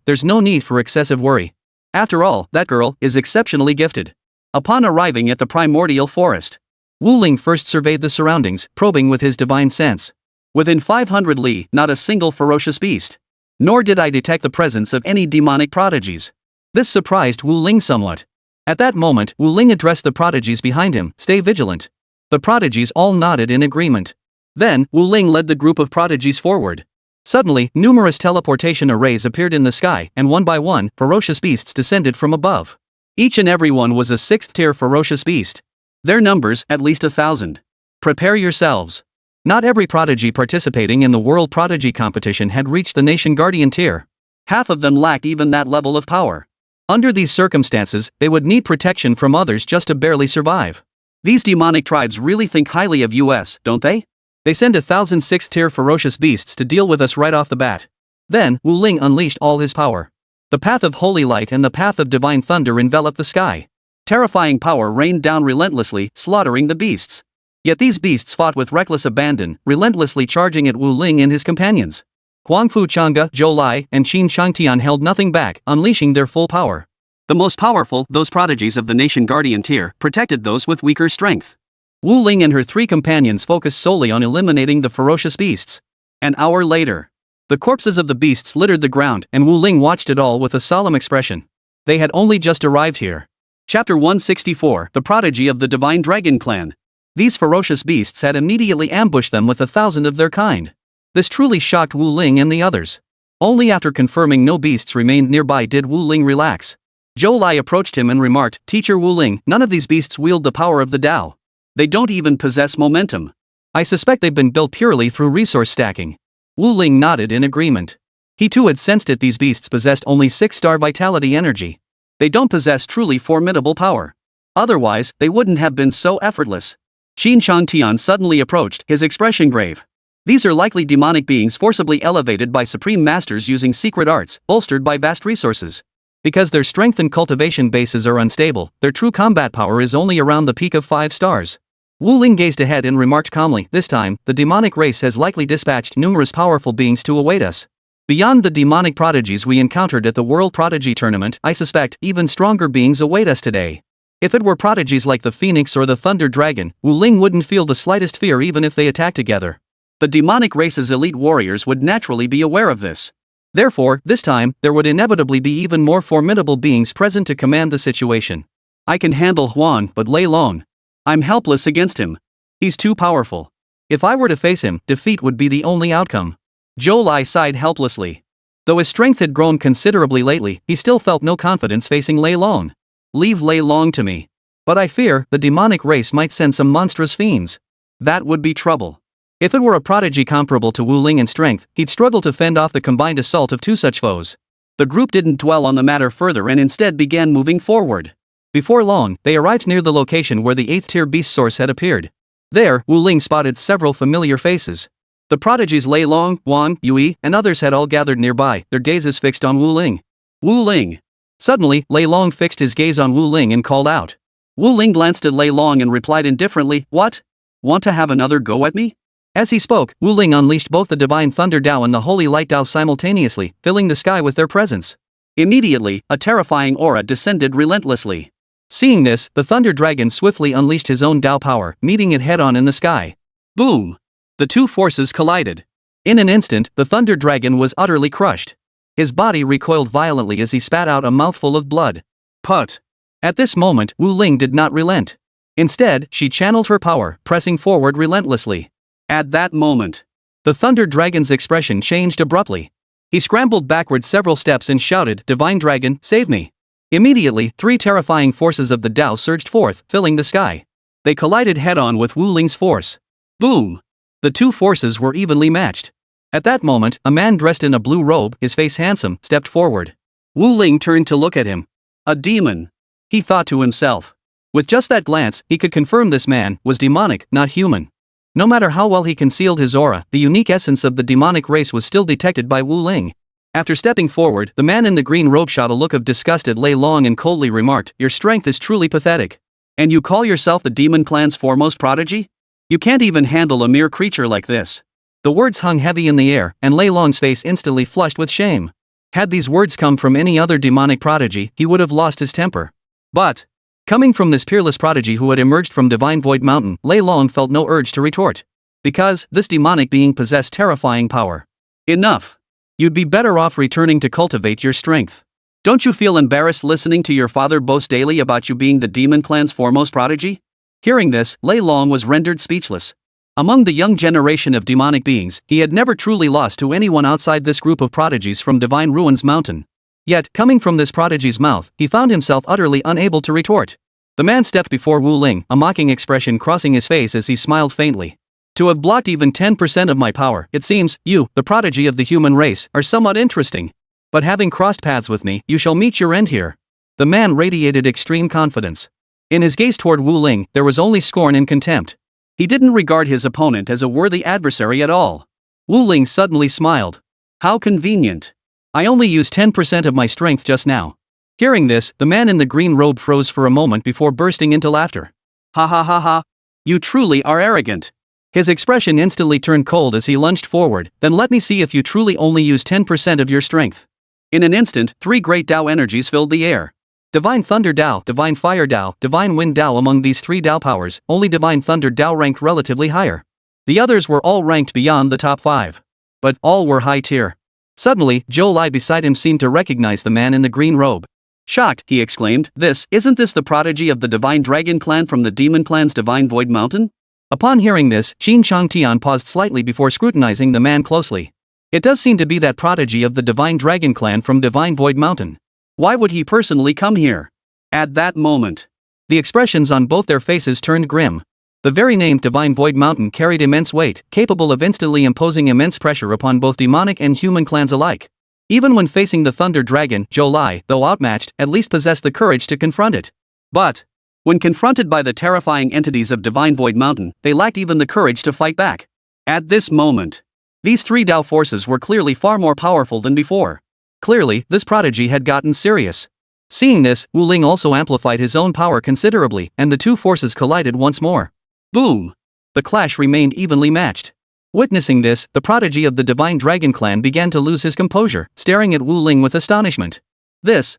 there's no need for excessive worry. After all, that girl is exceptionally gifted. Upon arriving at the primordial forest, Wu Ling first surveyed the surroundings, probing with his divine sense. Within 500 li, not a single ferocious beast. Nor did I detect the presence of any demonic prodigies. This surprised Wu Ling somewhat. At that moment, Wu Ling addressed the prodigies behind him, stay vigilant. The prodigies all nodded in agreement. Then, Wu Ling led the group of prodigies forward. Suddenly, numerous teleportation arrays appeared in the sky, and one by one, ferocious beasts descended from above. Each and every one was a 6th tier ferocious beast. Their numbers, at least 1,000. Prepare yourselves. Not every prodigy participating in the World Prodigy Competition had reached the Nation Guardian tier. Half of them lacked even that level of power. Under these circumstances, they would need protection from others just to barely survive. These demonic tribes really think highly of us, don't they? They send 1,000 6th-tier ferocious beasts to deal with us right off the bat. Then, Wu Ling unleashed all his power. The path of holy light and the path of divine thunder enveloped the sky. Terrifying power rained down relentlessly, slaughtering the beasts. Yet these beasts fought with reckless abandon, relentlessly charging at Wu Ling and his companions. Huangfu Chang'e, Zhou Lai, and Qin Shangtian held nothing back, unleashing their full power. The most powerful, those prodigies of the nation guardian tier, protected those with weaker strength. Wu Ling and her 3 companions focused solely on eliminating the ferocious beasts. An hour later, the corpses of the beasts littered the ground, and Wu Ling watched it all with a solemn expression. They had only just arrived here. Chapter 164, The Prodigy of the Divine Dragon Clan. These ferocious beasts had immediately ambushed them with 1,000 of their kind. This truly shocked Wu Ling and the others. Only after confirming no beasts remained nearby did Wu Ling relax. Zhou Lai approached him and remarked, "Teacher Wu Ling, none of these beasts wield the power of the Tao. They don't even possess momentum. I suspect they've been built purely through resource stacking." Wu Ling nodded in agreement. He too had sensed it. These beasts possessed only 6-star vitality energy. They don't possess truly formidable power. Otherwise, they wouldn't have been so effortless. Qin Shangtian suddenly approached, his expression grave. These are likely demonic beings forcibly elevated by supreme masters using secret arts, bolstered by vast resources. Because their strength and cultivation bases are unstable, their true combat power is only around the peak of 5 stars. Wu Ling gazed ahead and remarked calmly, "This time, the demonic race has likely dispatched numerous powerful beings to await us. Beyond the demonic prodigies we encountered at the World Prodigy Tournament, I suspect even stronger beings await us today." If it were prodigies like the Phoenix or the Thunder Dragon, Wu Ling wouldn't feel the slightest fear even if they attacked together. The demonic race's elite warriors would naturally be aware of this. Therefore, this time, there would inevitably be even more formidable beings present to command the situation. I can handle Huan, but Lei Long. I'm helpless against him. He's too powerful. If I were to face him, defeat would be the only outcome. Zhou Lai sighed helplessly. Though his strength had grown considerably lately, he still felt no confidence facing Lei Long. Leave Lei Long to me. But I fear, the demonic race might send some monstrous fiends. That would be trouble. If it were a prodigy comparable to Wu Ling in strength, he'd struggle to fend off the combined assault of 2 such foes. The group didn't dwell on the matter further and instead began moving forward. Before long, they arrived near the location where the 8th-tier beast source had appeared. There, Wu Ling spotted several familiar faces. The prodigies Lei Long, Wan, Yui, and others had all gathered nearby, their gazes fixed on Wu Ling. Wu Ling. Suddenly, Lei Long fixed his gaze on Wu Ling and called out. Wu Ling glanced at Lei Long and replied indifferently, "What? Want to have another go at me?" As he spoke, Wu Ling unleashed both the Divine Thunder Dao and the Holy Light Dao simultaneously, filling the sky with their presence. Immediately, a terrifying aura descended relentlessly. Seeing this, the Thunder Dragon swiftly unleashed his own Dao power, meeting it head-on in the sky. Boom! The two forces collided. In an instant, the Thunder Dragon was utterly crushed. His body recoiled violently as he spat out a mouthful of blood. Put! At this moment, Wu Ling did not relent. Instead, she channeled her power, pressing forward relentlessly. At that moment, the Thunder Dragon's expression changed abruptly. He scrambled backward several steps and shouted, "Divine Dragon, save me!" Immediately, 3 terrifying forces of the Dao surged forth, filling the sky. They collided head-on with Wu Ling's force. Boom! The 2 forces were evenly matched. At that moment, a man dressed in a blue robe, his face handsome, stepped forward. Wu Ling turned to look at him. A demon. He thought to himself. With just that glance, he could confirm this man was demonic, not human. No matter how well he concealed his aura, the unique essence of the demonic race was still detected by Wu Ling. After stepping forward, the man in the green robe shot a look of disgust at Lei Long and coldly remarked, "Your strength is truly pathetic. And you call yourself the demon clan's foremost prodigy? You can't even handle a mere creature like this." The words hung heavy in the air, and Lei Long's face instantly flushed with shame. Had these words come from any other demonic prodigy, he would have lost his temper. But, coming from this peerless prodigy who had emerged from Divine Void Mountain, Lei Long felt no urge to retort. Because, this demonic being possessed terrifying power. Enough. You'd be better off returning to cultivate your strength. Don't you feel embarrassed listening to your father boast daily about you being the demon clan's foremost prodigy? Hearing this, Lei Long was rendered speechless. Among the young generation of demonic beings, he had never truly lost to anyone outside this group of prodigies from Divine Ruins Mountain. Yet, coming from this prodigy's mouth, he found himself utterly unable to retort. The man stepped before Wu Ling, a mocking expression crossing his face as he smiled faintly. To have blocked even 10% of my power, it seems, you, the prodigy of the human race, are somewhat interesting. But having crossed paths with me, you shall meet your end here. The man radiated extreme confidence. In his gaze toward Wu Ling, there was only scorn and contempt. He didn't regard his opponent as a worthy adversary at all. Wu Ling suddenly smiled. How convenient. I only used 10% of my strength just now. Hearing this, the man in the green robe froze for a moment before bursting into laughter. Ha ha ha ha. You truly are arrogant. His expression instantly turned cold as he lunged forward. Then let me see if you truly only use 10% of your strength. In an instant, 3 great Tao energies filled the air. Divine Thunder Tao, Divine Fire Tao, Divine Wind Tao. Among these 3 Tao powers, only Divine Thunder Tao ranked relatively higher. The others were all ranked beyond the top 5. But all were high tier. Suddenly, Zhou Lai beside him seemed to recognize the man in the green robe. Shocked, he exclaimed, Isn't this the prodigy of the Divine Dragon Clan from the Demon Clan's Divine Void Mountain? Upon hearing this, Qin Changtian paused slightly before scrutinizing the man closely. It does seem to be that prodigy of the Divine Dragon Clan from Divine Void Mountain. Why would he personally come here? At that moment, the expressions on both their faces turned grim. The very name Divine Void Mountain carried immense weight, capable of instantly imposing immense pressure upon both demonic and human clans alike. Even when facing the Thunder Dragon, Zhou Lai, though outmatched, at least possessed the courage to confront it. But when confronted by the terrifying entities of Divine Void Mountain, they lacked even the courage to fight back. At this moment, these 3 Tao forces were clearly far more powerful than before. Clearly, this prodigy had gotten serious. Seeing this, Wu Ling also amplified his own power considerably, and the 2 forces collided once more. Boom! The clash remained evenly matched. Witnessing this, the prodigy of the Divine Dragon Clan began to lose his composure, staring at Wu Ling with astonishment.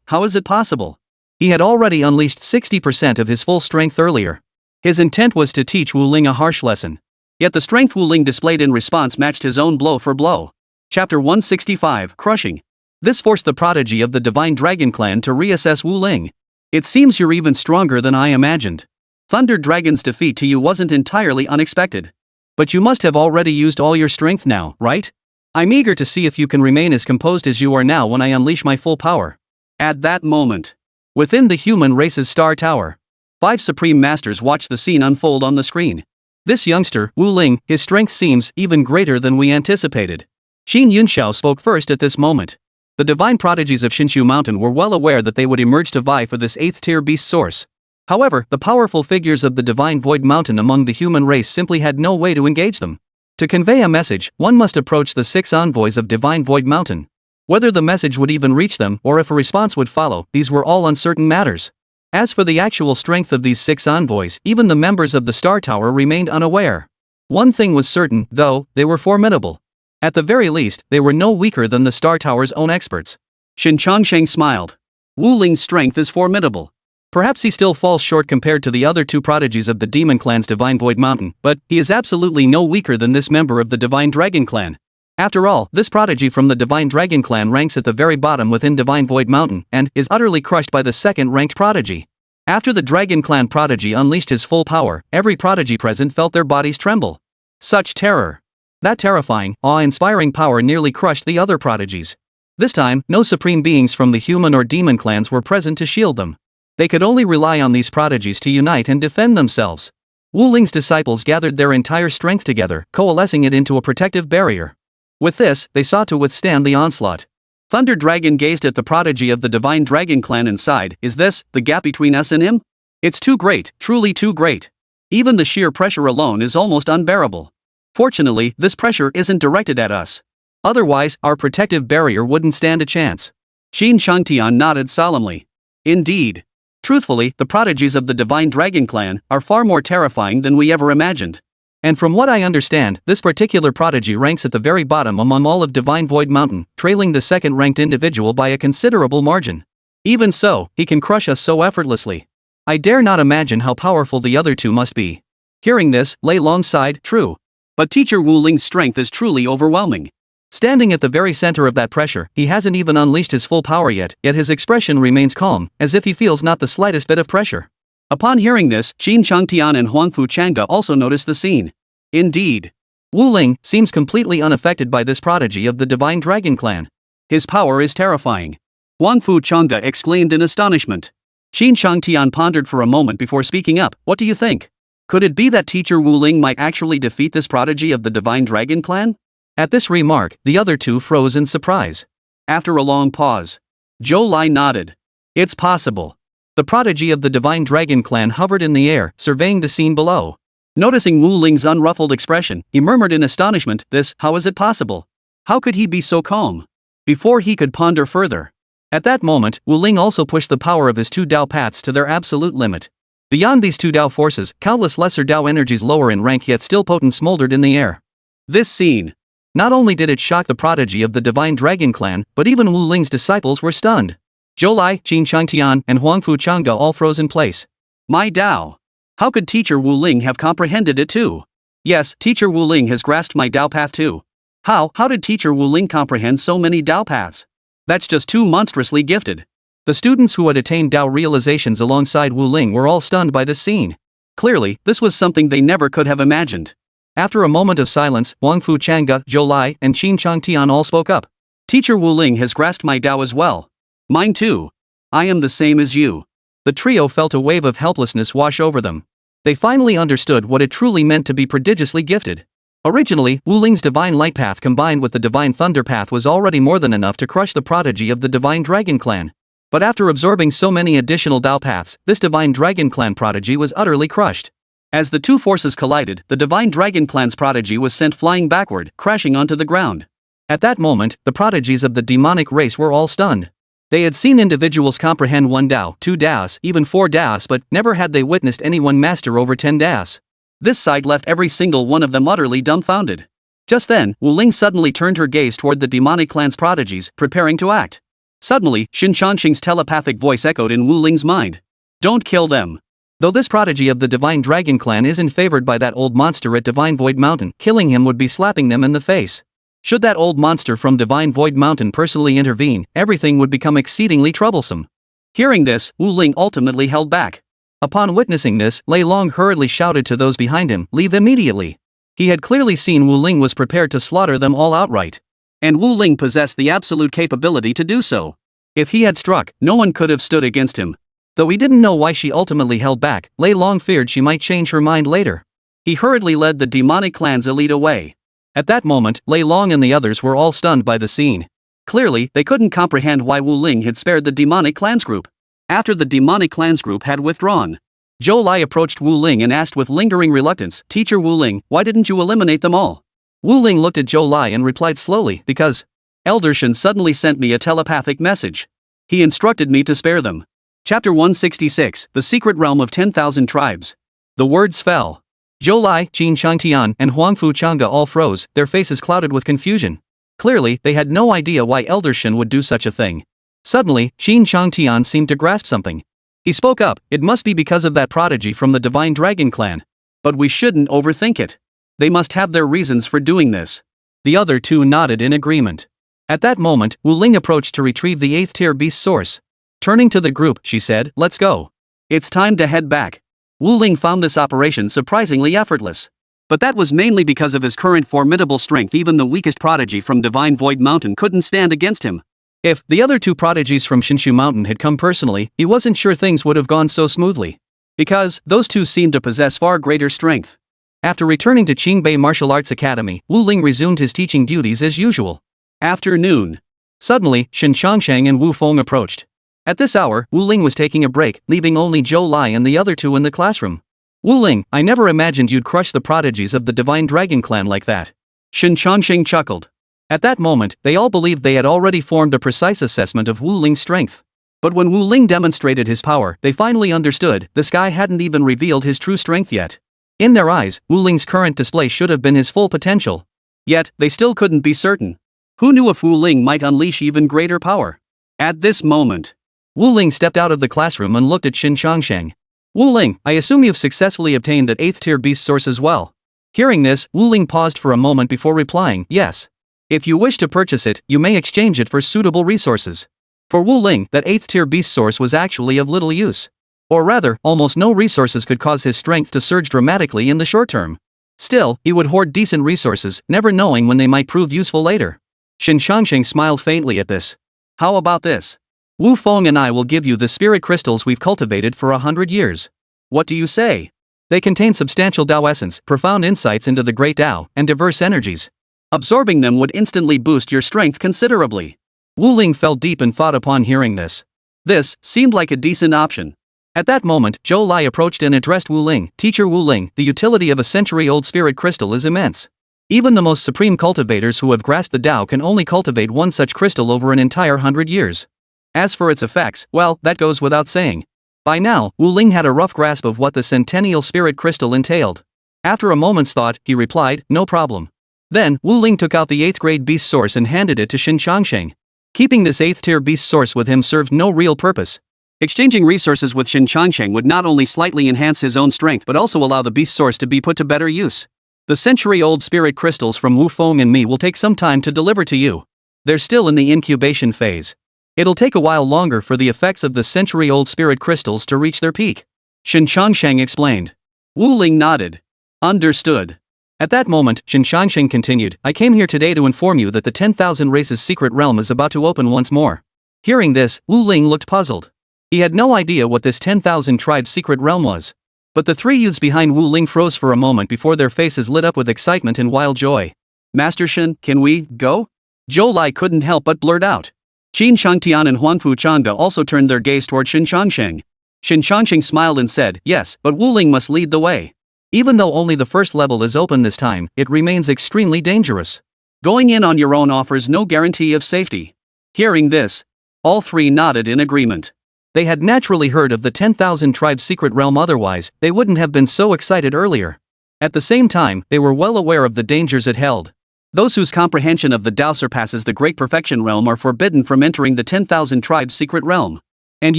How is it possible? He had already unleashed 60% of his full strength earlier. His intent was to teach Wu Ling a harsh lesson. Yet the strength Wu Ling displayed in response matched his own blow for blow. Chapter 165, Crushing. This forced the prodigy of the Divine Dragon Clan to reassess Wu Ling. It seems you're even stronger than I imagined. Thunder Dragon's defeat to you wasn't entirely unexpected. But you must have already used all your strength now, right? I'm eager to see if you can remain as composed as you are now when I unleash my full power. At that moment, within the human race's Star Tower, 5 Supreme Masters watched the scene unfold on the screen. This youngster, Wu Ling, his strength seems even greater than we anticipated. Xin Yunxiao spoke first at this moment. The divine prodigies of Shinshu Mountain were well aware that they would emerge to vie for this 8th-tier beast source. However, the powerful figures of the Divine Void Mountain among the human race simply had no way to engage them. To convey a message, one must approach the 6 envoys of Divine Void Mountain. Whether the message would even reach them or if a response would follow, these were all uncertain matters. As for the actual strength of these 6 envoys, even the members of the Star Tower remained unaware. One thing was certain, though, they were formidable. At the very least, they were no weaker than the Star Tower's own experts. Shin Changsheng smiled. Wu Ling's strength is formidable. Perhaps he still falls short compared to the other 2 prodigies of the Demon Clan's Divine Void Mountain, but he is absolutely no weaker than this member of the Divine Dragon Clan. After all, this prodigy from the Divine Dragon Clan ranks at the very bottom within Divine Void Mountain, and is utterly crushed by the 2nd-ranked prodigy. After the Dragon Clan prodigy unleashed his full power, every prodigy present felt their bodies tremble. Such terror! That terrifying, awe-inspiring power nearly crushed the other prodigies. This time, no supreme beings from the human or demon clans were present to shield them. They could only rely on these prodigies to unite and defend themselves. Wu Ling's disciples gathered their entire strength together, coalescing it into a protective barrier. With this, they sought to withstand the onslaught. Thunder Dragon gazed at the prodigy of the Divine Dragon Clan and sighed. Is this the gap between us and him? It's too great, truly too great. Even the sheer pressure alone is almost unbearable. Fortunately, this pressure isn't directed at us. Otherwise, our protective barrier wouldn't stand a chance. Xin Changtian nodded solemnly. Indeed. Truthfully, the prodigies of the Divine Dragon Clan are far more terrifying than we ever imagined. And from what I understand, this particular prodigy ranks at the very bottom among all of Divine Void Mountain, trailing the 2nd-ranked individual by a considerable margin. Even so, he can crush us so effortlessly. I dare not imagine how powerful the other 2 must be. Hearing this, Lei Long sighed. True. But Teacher Wu Ling's strength is truly overwhelming. Standing at the very center of that pressure, he hasn't even unleashed his full power yet his expression remains calm, as if he feels not the slightest bit of pressure. Upon hearing this, Qin Changtian and Huangfu Changge also noticed the scene. Indeed. Wu Ling seems completely unaffected by this prodigy of the Divine Dragon Clan. His power is terrifying. Huangfu Changge exclaimed in astonishment. Qin Changtian pondered for a moment before speaking up. What do you think? Could it be that Teacher Wu Ling might actually defeat this prodigy of the Divine Dragon Clan? At this remark, the other 2 froze in surprise. After a long pause, Zhou Lai nodded. It's possible. The prodigy of the Divine Dragon Clan hovered in the air, surveying the scene below. Noticing Wu Ling's unruffled expression, he murmured in astonishment, how is it possible? How could he be so calm? Before he could ponder further. At that moment, Wu Ling also pushed the power of his two Dao paths to their absolute limit. Beyond these two Dao forces, countless lesser Dao energies lower in rank yet still potent smoldered in the air. This scene. Not only did it shock the prodigy of the Divine Dragon Clan, but even Wu Ling's disciples were stunned. Zhou Lai, Qin Changtian, and Huangfu Changge all froze in place. My Dao! How could Teacher Wu Ling have comprehended it too? Yes, Teacher Wu Ling has grasped my Dao path too. How did Teacher Wu Ling comprehend so many Dao paths? That's just too monstrously gifted. The students who had attained Dao realizations alongside Wu Ling were all stunned by this scene. Clearly, this was something they never could have imagined. After a moment of silence, Huangfu Changge, Zhou Lai, and Qin Changtian all spoke up. Teacher Wu Ling has grasped my Dao as well. Mine too. I am the same as you. The trio felt a wave of helplessness wash over them. They finally understood what it truly meant to be prodigiously gifted. Originally, Wu Ling's Divine Light Path combined with the Divine Thunder Path was already more than enough to crush the prodigy of the Divine Dragon Clan. But after absorbing so many additional Dao paths, this Divine Dragon Clan prodigy was utterly crushed. As the two forces collided, the Divine Dragon Clan's prodigy was sent flying backward, crashing onto the ground. At that moment, the prodigies of the demonic race were all stunned. They had seen individuals comprehend 1 Dao, 2 Daos, even 4 Daos, but never had they witnessed anyone master over 10 Daos. This sight left every single one of them utterly dumbfounded. Just then, Wu Ling suddenly turned her gaze toward the demonic clan's prodigies, preparing to act. Suddenly, Xin Changqing's telepathic voice echoed in Wu Ling's mind. Don't kill them. Though this prodigy of the Divine Dragon Clan isn't favored by that old monster at Divine Void Mountain, killing him would be slapping them in the face. Should that old monster from Divine Void Mountain personally intervene, everything would become exceedingly troublesome. Hearing this, Wu Ling ultimately held back. Upon witnessing this, Lei Long hurriedly shouted to those behind him, leave immediately. He had clearly seen Wu Ling was prepared to slaughter them all outright. And Wu Ling possessed the absolute capability to do so. If he had struck, no one could have stood against him. Though he didn't know why she ultimately held back, Lei Long feared she might change her mind later. He hurriedly led the demonic clan's elite away. At that moment, Lei Long and the others were all stunned by the scene. Clearly, they couldn't comprehend why Wu Ling had spared the demonic clans group. After the demonic clans group had withdrawn, Zhou Lai approached Wu Ling and asked with lingering reluctance, Teacher Wu Ling, why didn't you eliminate them all? Wu Ling looked at Zhou Lai and replied slowly, because Elder Shen suddenly sent me a telepathic message. He instructed me to spare them. Chapter 166, The Secret Realm of 10,000 Tribes. The words fell. Zhou Lai, Qin Changtian, and Huangfu Changge all froze, their faces clouded with confusion. Clearly, they had no idea why Elder Shen would do such a thing. Suddenly, Qin Changtian seemed to grasp something. He spoke up, it must be because of that prodigy from the Divine Dragon Clan. But we shouldn't overthink it. They must have their reasons for doing this. The other two nodded in agreement. At that moment, Wu Ling approached to retrieve the 8th tier beast source. Turning to the group, she said, let's go. It's time to head back. Wu Ling found this operation surprisingly effortless. But that was mainly because of his current formidable strength. Even the weakest prodigy from Divine Void Mountain couldn't stand against him. If the other two prodigies from Shinshu Mountain had come personally, he wasn't sure things would have gone so smoothly. Because those two seemed to possess far greater strength. After returning to Qingbei Martial Arts Academy, Wu Ling resumed his teaching duties as usual. Afternoon. Suddenly, Shen Changsheng and Wu Feng approached. At this hour, Wu Ling was taking a break, leaving only Zhou Lai and the other two in the classroom. Wu Ling, I never imagined you'd crush the prodigies of the Divine Dragon Clan like that. Shen Changsheng chuckled. At that moment, they all believed they had already formed a precise assessment of Wu Ling's strength. But when Wu Ling demonstrated his power, they finally understood this guy hadn't even revealed his true strength yet. In their eyes, Wu Ling's current display should have been his full potential. Yet, they still couldn't be certain. Who knew if Wu Ling might unleash even greater power? At this moment, Wu Ling stepped out of the classroom and looked at Shen Changsheng. Wu Ling, I assume you've successfully obtained that 8th tier beast source as well. Hearing this, Wu Ling paused for a moment before replying, yes. If you wish to purchase it, you may exchange it for suitable resources. For Wu Ling, that 8th tier beast source was actually of little use. Or rather, almost no resources could cause his strength to surge dramatically in the short term. Still, he would hoard decent resources, never knowing when they might prove useful later. Shen Changsheng smiled faintly at this. How about this? Wu Feng and I will give you the spirit crystals we've cultivated for 100 years. What do you say? They contain substantial Dao essence, profound insights into the great Dao, and diverse energies. Absorbing them would instantly boost your strength considerably. Wu Ling fell deep in thought upon hearing this. This seemed like a decent option. At that moment, Zhou Lai approached and addressed Wu Ling. Teacher Wu Ling, the utility of a century-old spirit crystal is immense. Even the most supreme cultivators who have grasped the Tao can only cultivate one such crystal over an entire 100 years. As for its effects, well, that goes without saying. By now, Wu Ling had a rough grasp of what the centennial spirit crystal entailed. After a moment's thought, he replied, no problem. Then, Wu Ling took out the 8th grade beast source and handed it to Xin Changsheng. Keeping this 8th tier beast source with him served no real purpose. Exchanging resources with Xin Changsheng would not only slightly enhance his own strength but also allow the beast source to be put to better use. The century-old spirit crystals from Wu Feng and me will take some time to deliver to you. They're still in the incubation phase. It'll take a while longer for the effects of the century-old spirit crystals to reach their peak. Xin Changsheng explained. Wu Ling nodded. Understood. At that moment, Xin Changsheng continued, I came here today to inform you that the 10,000 races secret realm is about to open once more. Hearing this, Wu Ling looked puzzled. He had no idea what this 10,000 tribes secret realm was. But the three youths behind Wu Ling froze for a moment before their faces lit up with excitement and wild joy. Master Shen, can we go? Zhou Lai couldn't help but blurt out. Qin Shangtian and Huanfu Changde also turned their gaze toward Xin Changsheng. Xin Changsheng smiled and said, yes, but Wu Ling must lead the way. Even though only the first level is open this time, it remains extremely dangerous. Going in on your own offers no guarantee of safety. Hearing this, all three nodded in agreement. They had naturally heard of the 10,000 tribes secret realm, otherwise, they wouldn't have been so excited earlier. At the same time, they were well aware of the dangers it held. Those whose comprehension of the Tao surpasses the Great Perfection realm are forbidden from entering the 10,000 tribes secret realm. And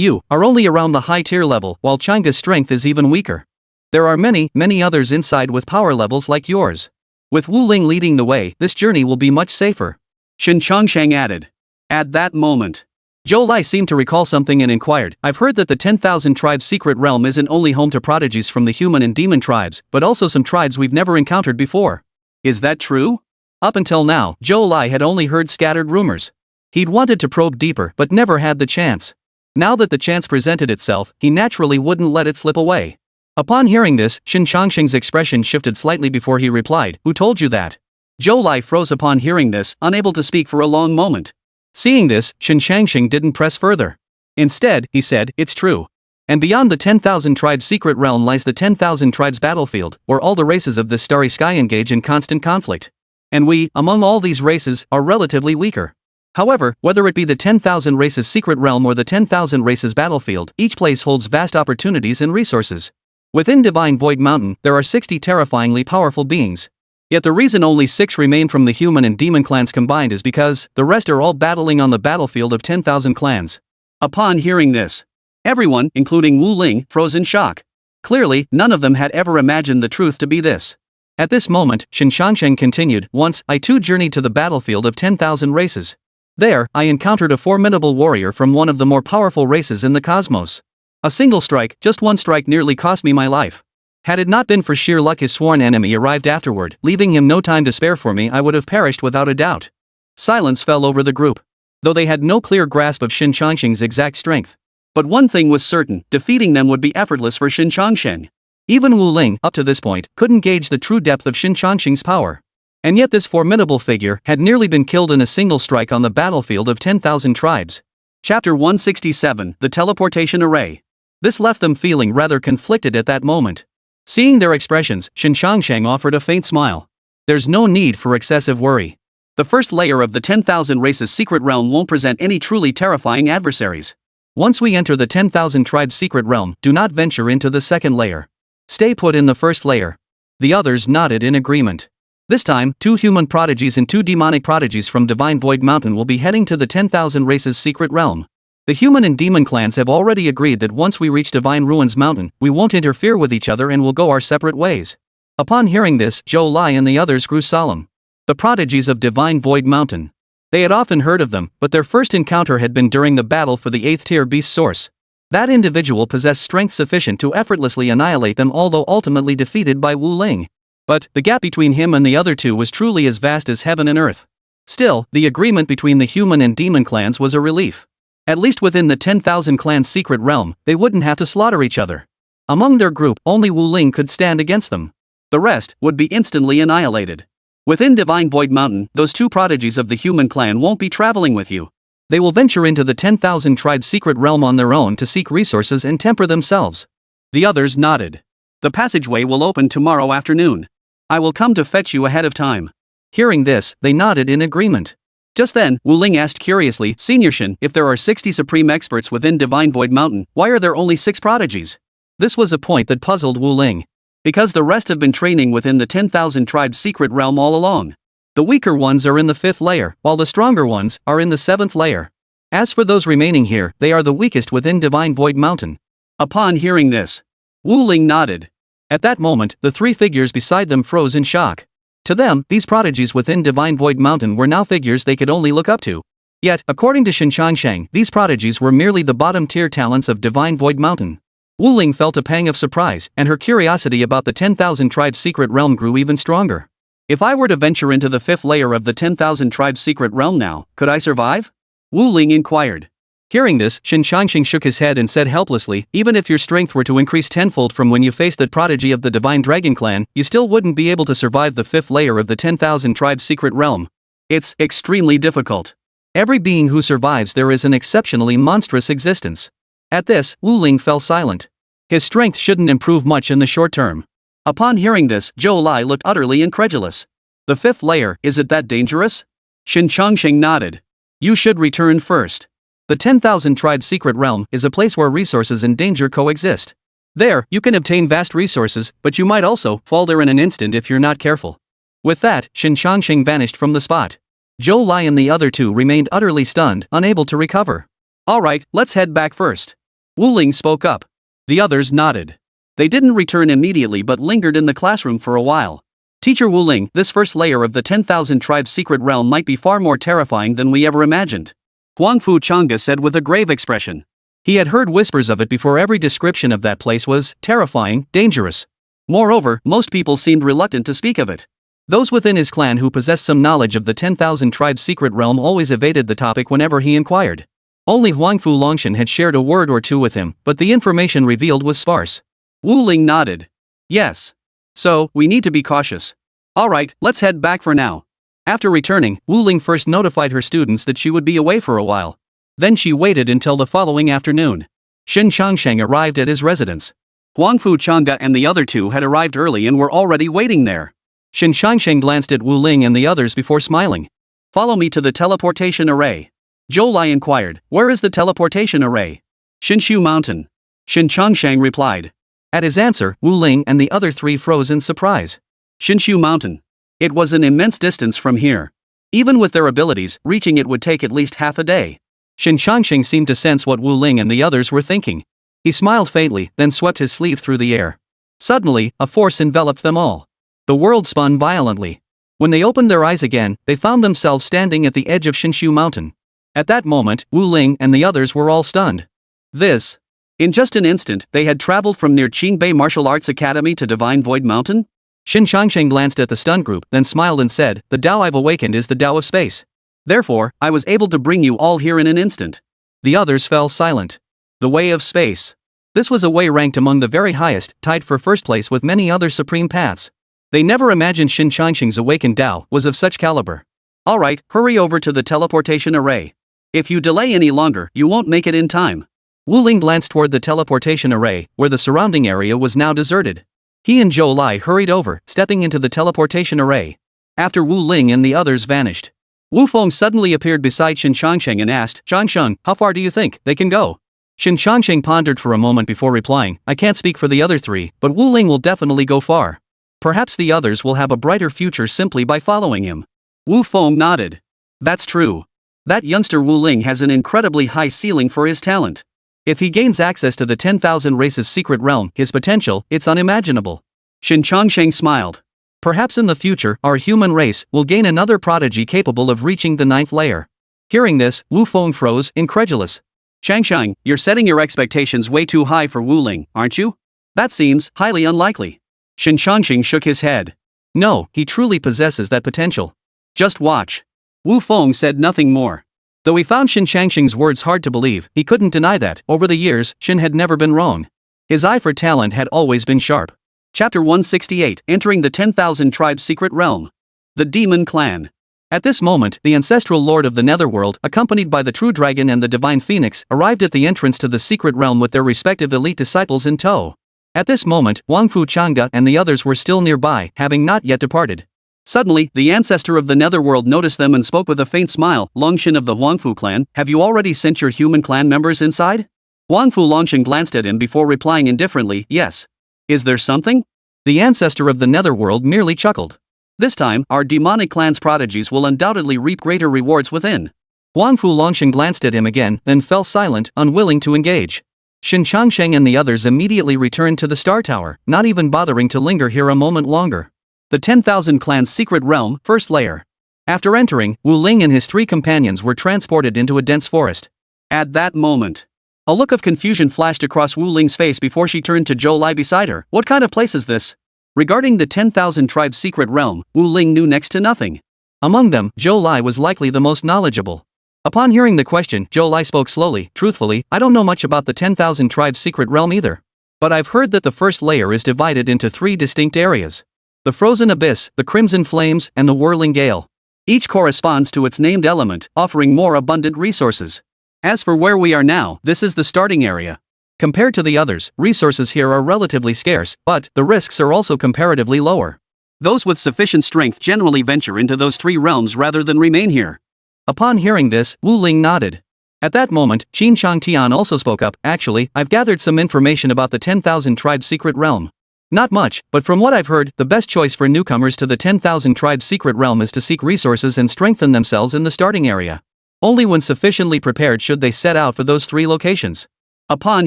you are only around the high tier level, while Changa's strength is even weaker. There are many others inside with power levels like yours. With Wu Ling leading the way, this journey will be much safer. Xin Changsheng added. At that moment, Zhou Lai seemed to recall something and inquired, I've heard that the 10,000 tribes secret realm isn't only home to prodigies from the human and demon tribes, but also some tribes we've never encountered before. Is that true? Up until now, Zhou Lai had only heard scattered rumors. He'd wanted to probe deeper but never had the chance. Now that the chance presented itself, he naturally wouldn't let it slip away. Upon hearing this, Xin Changsheng's expression shifted slightly before he replied, who told you that? Zhou Lai froze upon hearing this, unable to speak for a long moment. Seeing this, Xin Changsheng didn't press further. Instead, he said, it's true. And beyond the 10,000 tribes secret realm lies the 10,000 tribes battlefield, where all the races of this starry sky engage in constant conflict. And we, among all these races, are relatively weaker. However, whether it be the 10,000 races secret realm or the 10,000 races battlefield, each place holds vast opportunities and resources. Within Divine Void Mountain, there are 60 terrifyingly powerful beings. Yet the reason only 6 remain from the human and demon clans combined is because the rest are all battling on the battlefield of 10,000 clans. Upon hearing this, everyone, including Wu Ling, froze in shock. Clearly, none of them had ever imagined the truth to be this. At this moment, Xin Changsheng continued, once, I too journeyed to the battlefield of 10,000 races. There, I encountered a formidable warrior from one of the more powerful races in the cosmos. A single strike, just one strike nearly cost me my life. Had it not been for sheer luck, his sworn enemy arrived afterward, leaving him no time to spare for me. I would have perished without a doubt. Silence fell over the group, though they had no clear grasp of Xin Changsheng's exact strength. But one thing was certain, defeating them would be effortless for Xin Changsheng. Even Wu Ling, up to this point, couldn't gauge the true depth of Xin Changsheng's power. And yet this formidable figure had nearly been killed in a single strike on the battlefield of 10,000 tribes. Chapter 167, The Teleportation Array. This left them feeling rather conflicted at that moment. Seeing their expressions, Xin Changsheng offered a faint smile. There's no need for excessive worry. The first layer of the 10,000 races secret realm won't present any truly terrifying adversaries. Once we enter the 10,000 tribes secret realm, do not venture into the second layer. Stay put in the first layer. The others nodded in agreement. This time, 2 human prodigies and 2 demonic prodigies from Divine Void Mountain will be heading to the 10,000 races secret realm. The human and demon clans have already agreed that once we reach Divine Ruins Mountain, we won't interfere with each other and will go our separate ways. Upon hearing this, Zhou Lai and the others grew solemn. The prodigies of Divine Void Mountain. They had often heard of them, but their first encounter had been during the battle for the 8th tier beast source. That individual possessed strength sufficient to effortlessly annihilate them, although ultimately defeated by Wu Ling. But the gap between him and the other two was truly as vast as heaven and earth. Still, the agreement between the human and demon clans was a relief. At least within the 10,000 clans secret realm, they wouldn't have to slaughter each other. Among their group, only Wu Ling could stand against them. The rest would be instantly annihilated. Within Divine Void Mountain, those 2 prodigies of the human clan won't be traveling with you. They will venture into the 10,000 tribes secret realm on their own to seek resources and temper themselves. The others nodded. The passageway will open tomorrow afternoon. I will come to fetch you ahead of time. Hearing this, they nodded in agreement. Just then, Wu Ling asked curiously, Senior Shin, if there are 60 supreme experts within Divine Void Mountain, why are there only 6 prodigies? This was a point that puzzled Wu Ling. Because the rest have been training within the 10,000 tribes secret realm all along. The weaker ones are in the 5th layer, while the stronger ones are in the 7th layer. As for those remaining here, they are the weakest within Divine Void Mountain. Upon hearing this, Wu Ling nodded. At that moment, the 3 figures beside them froze in shock. To them, these prodigies within Divine Void Mountain were now figures they could only look up to. Yet, according to Shin Changsheng, these prodigies were merely the bottom-tier talents of Divine Void Mountain. Wu Ling felt a pang of surprise, and her curiosity about the 10,000 tribes secret realm grew even stronger. If I were to venture into the 5th layer of the 10,000 tribes secret realm now, could I survive? Wu Ling inquired. Hearing this, Shin Changsheng shook his head and said helplessly, even if your strength were to increase tenfold from when you faced the prodigy of the Divine Dragon Clan, you still wouldn't be able to survive the 5th layer of the 10,000 tribes secret realm. It's extremely difficult. Every being who survives there is an exceptionally monstrous existence. At this, Wu Ling fell silent. His strength shouldn't improve much in the short term. Upon hearing this, Zhou Lai looked utterly incredulous. The 5th layer, is it that dangerous? Shin Changsheng nodded. You should return first. The 10,000 tribes secret realm is a place where resources and danger coexist. There, you can obtain vast resources, but you might also fall there in an instant if you're not careful. With that, Shin Changsheng vanished from the spot. Zhou Lai and the other 2 remained utterly stunned, unable to recover. Alright, let's head back first. Wu Ling spoke up. The others nodded. They didn't return immediately but lingered in the classroom for a while. Teacher Wu Ling, this first layer of the 10,000 tribes secret realm might be far more terrifying than we ever imagined. Huangfu Chang'e said with a grave expression. He had heard whispers of it before. Every description of that place was terrifying, dangerous. Moreover, most people seemed reluctant to speak of it. Those within his clan who possessed some knowledge of the 10,000 tribes secret realm always evaded the topic whenever he inquired. Only Huangfu Longshan had shared a word or two with him, but the information revealed was sparse. Wu Ling nodded. Yes. So, we need to be cautious. Alright, let's head back for now. After returning, Wu Ling first notified her students that she would be away for a while. Then she waited until the following afternoon. Shin Changsheng arrived at his residence. Huangfu Chang'e and the other 2 had arrived early and were already waiting there. Shin Changsheng glanced at Wu Ling and the others before smiling. Follow me to the teleportation array. Zhou Lai inquired, where is the teleportation array? Shinshu Mountain. Shin Changsheng replied. At his answer, Wu Ling and the other 3 froze in surprise. Shinshu Mountain. It was an immense distance from here. Even with their abilities, reaching it would take at least half a day. Shin Changsheng seemed to sense what Wu Ling and the others were thinking. He smiled faintly, then swept his sleeve through the air. Suddenly, a force enveloped them all. The world spun violently. When they opened their eyes again, they found themselves standing at the edge of Shinshu Mountain. At that moment, Wu Ling and the others were all stunned. In just an instant, they had traveled from near Qingbei Martial Arts Academy to Divine Void Mountain? Shin Changsheng glanced at the stunned group, then smiled and said, the Tao I've awakened is the Tao of space. Therefore, I was able to bring you all here in an instant. The others fell silent. The way of space. This was a way ranked among the very highest, tied for first place with many other supreme paths. They never imagined Shin Changsheng's awakened Tao was of such caliber. Alright, hurry over to the teleportation array. If you delay any longer, you won't make it in time. Wu Ling glanced toward the teleportation array, where the surrounding area was now deserted. He and Zhou Lai hurried over, stepping into the teleportation array. After Wu Ling and the others vanished, Wu Feng suddenly appeared beside Shin Changsheng and asked, Changsheng, how far do you think they can go? Shin Changsheng pondered for a moment before replying, I can't speak for the other 3, but Wu Ling will definitely go far. Perhaps the others will have a brighter future simply by following him. Wu Feng nodded. That's true. That youngster Wu Ling has an incredibly high ceiling for his talent. If he gains access to the 10,000 races secret realm, his potential, it's unimaginable. Shin Changsheng smiled. Perhaps in the future, our human race will gain another prodigy capable of reaching the 9th layer. Hearing this, Wu Feng froze, incredulous. Changsheng, you're setting your expectations way too high for Wu Ling, aren't you? That seems highly unlikely. Shin Changsheng shook his head. No, he truly possesses that potential. Just watch. Wu Feng said nothing more. Though he found Shin Changsheng's words hard to believe, he couldn't deny that, over the years, Shin had never been wrong. His eye for talent had always been sharp. Chapter 168, Entering the 10,000 Tribes Secret Realm. The Demon Clan. At this moment, the ancestral lord of the netherworld, accompanied by the true dragon and the divine phoenix, arrived at the entrance to the secret realm with their respective elite disciples in tow. At this moment, Huangfu Chang'e and the others were still nearby, having not yet departed. Suddenly, the ancestor of the netherworld noticed them and spoke with a faint smile. Longshin of the Huangfu clan, have you already sent your human clan members inside? Huangfu Longshin glanced at him before replying indifferently, yes. Is there something? The ancestor of the netherworld merely chuckled. This time, our demonic clan's prodigies will undoubtedly reap greater rewards within. Huangfu Longshin glanced at him again, then fell silent, unwilling to engage. Shin Changsheng and the others immediately returned to the Star Tower, not even bothering to linger here a moment longer. The 10,000 Clan's Secret Realm, First Layer. After entering, Wu Ling and his 3 companions were transported into a dense forest. At that moment, a look of confusion flashed across Wu Ling's face before she turned to Zhou Lai beside her. What kind of place is this? Regarding the 10,000 tribes' secret realm, Wu Ling knew next to nothing. Among them, Zhou Lai was likely the most knowledgeable. Upon hearing the question, Zhou Lai spoke slowly. Truthfully, I don't know much about the 10,000 tribes' secret realm either. But I've heard that the first layer is divided into 3 distinct areas. The frozen abyss, the crimson flames, and the whirling gale. Each corresponds to its named element, offering more abundant resources. As for where we are now, this is the starting area. Compared to the others, resources here are relatively scarce, but the risks are also comparatively lower. Those with sufficient strength generally venture into those 3 realms rather than remain here. Upon hearing this, Wu Ling nodded. At that moment, Qin Shangtian also spoke up. Actually, I've gathered some information about the 10,000 tribes' secret realm. Not much, but from what I've heard, the best choice for newcomers to the 10,000 tribes' secret realm is to seek resources and strengthen themselves in the starting area. Only when sufficiently prepared should they set out for those 3 locations. Upon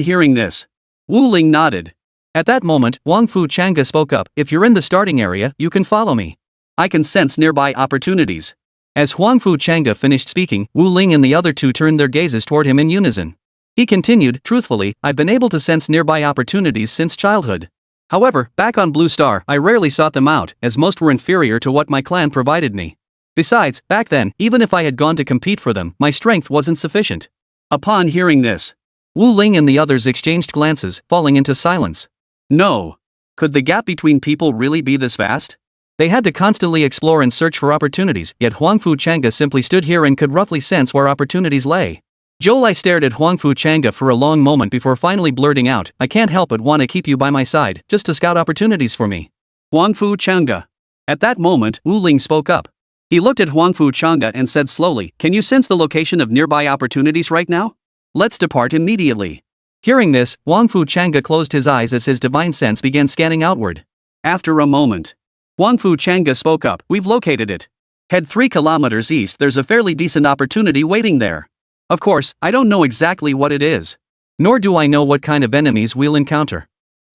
hearing this, Wu Ling nodded. At that moment, Huangfu Chang'e spoke up. If you're in the starting area, you can follow me. I can sense nearby opportunities. As Huangfu Chang'e finished speaking, Wu Ling and the other 2 turned their gazes toward him in unison. He continued, truthfully, I've been able to sense nearby opportunities since childhood. However, back on Blue Star, I rarely sought them out, as most were inferior to what my clan provided me. Besides, back then, even if I had gone to compete for them, my strength wasn't sufficient. Upon hearing this, Wu Ling and the others exchanged glances, falling into silence. No. Could the gap between people really be this vast? They had to constantly explore and search for opportunities, yet Huangfu Chang'e simply stood here and could roughly sense where opportunities lay. Zhou Lai stared at Huangfu Chang'e for a long moment before finally blurting out, I can't help but want to keep you by my side, just to scout opportunities for me. Huangfu Chang'e. At that moment, Wu Ling spoke up. He looked at Huangfu Chang'e and said slowly, can you sense the location of nearby opportunities right now? Let's depart immediately. Hearing this, Huangfu Chang'e closed his eyes as his divine sense began scanning outward. After a moment, Huangfu Chang'e spoke up, we've located it. Head 3 kilometers east, there's a fairly decent opportunity waiting there. Of course, I don't know exactly what it is. Nor do I know what kind of enemies we'll encounter.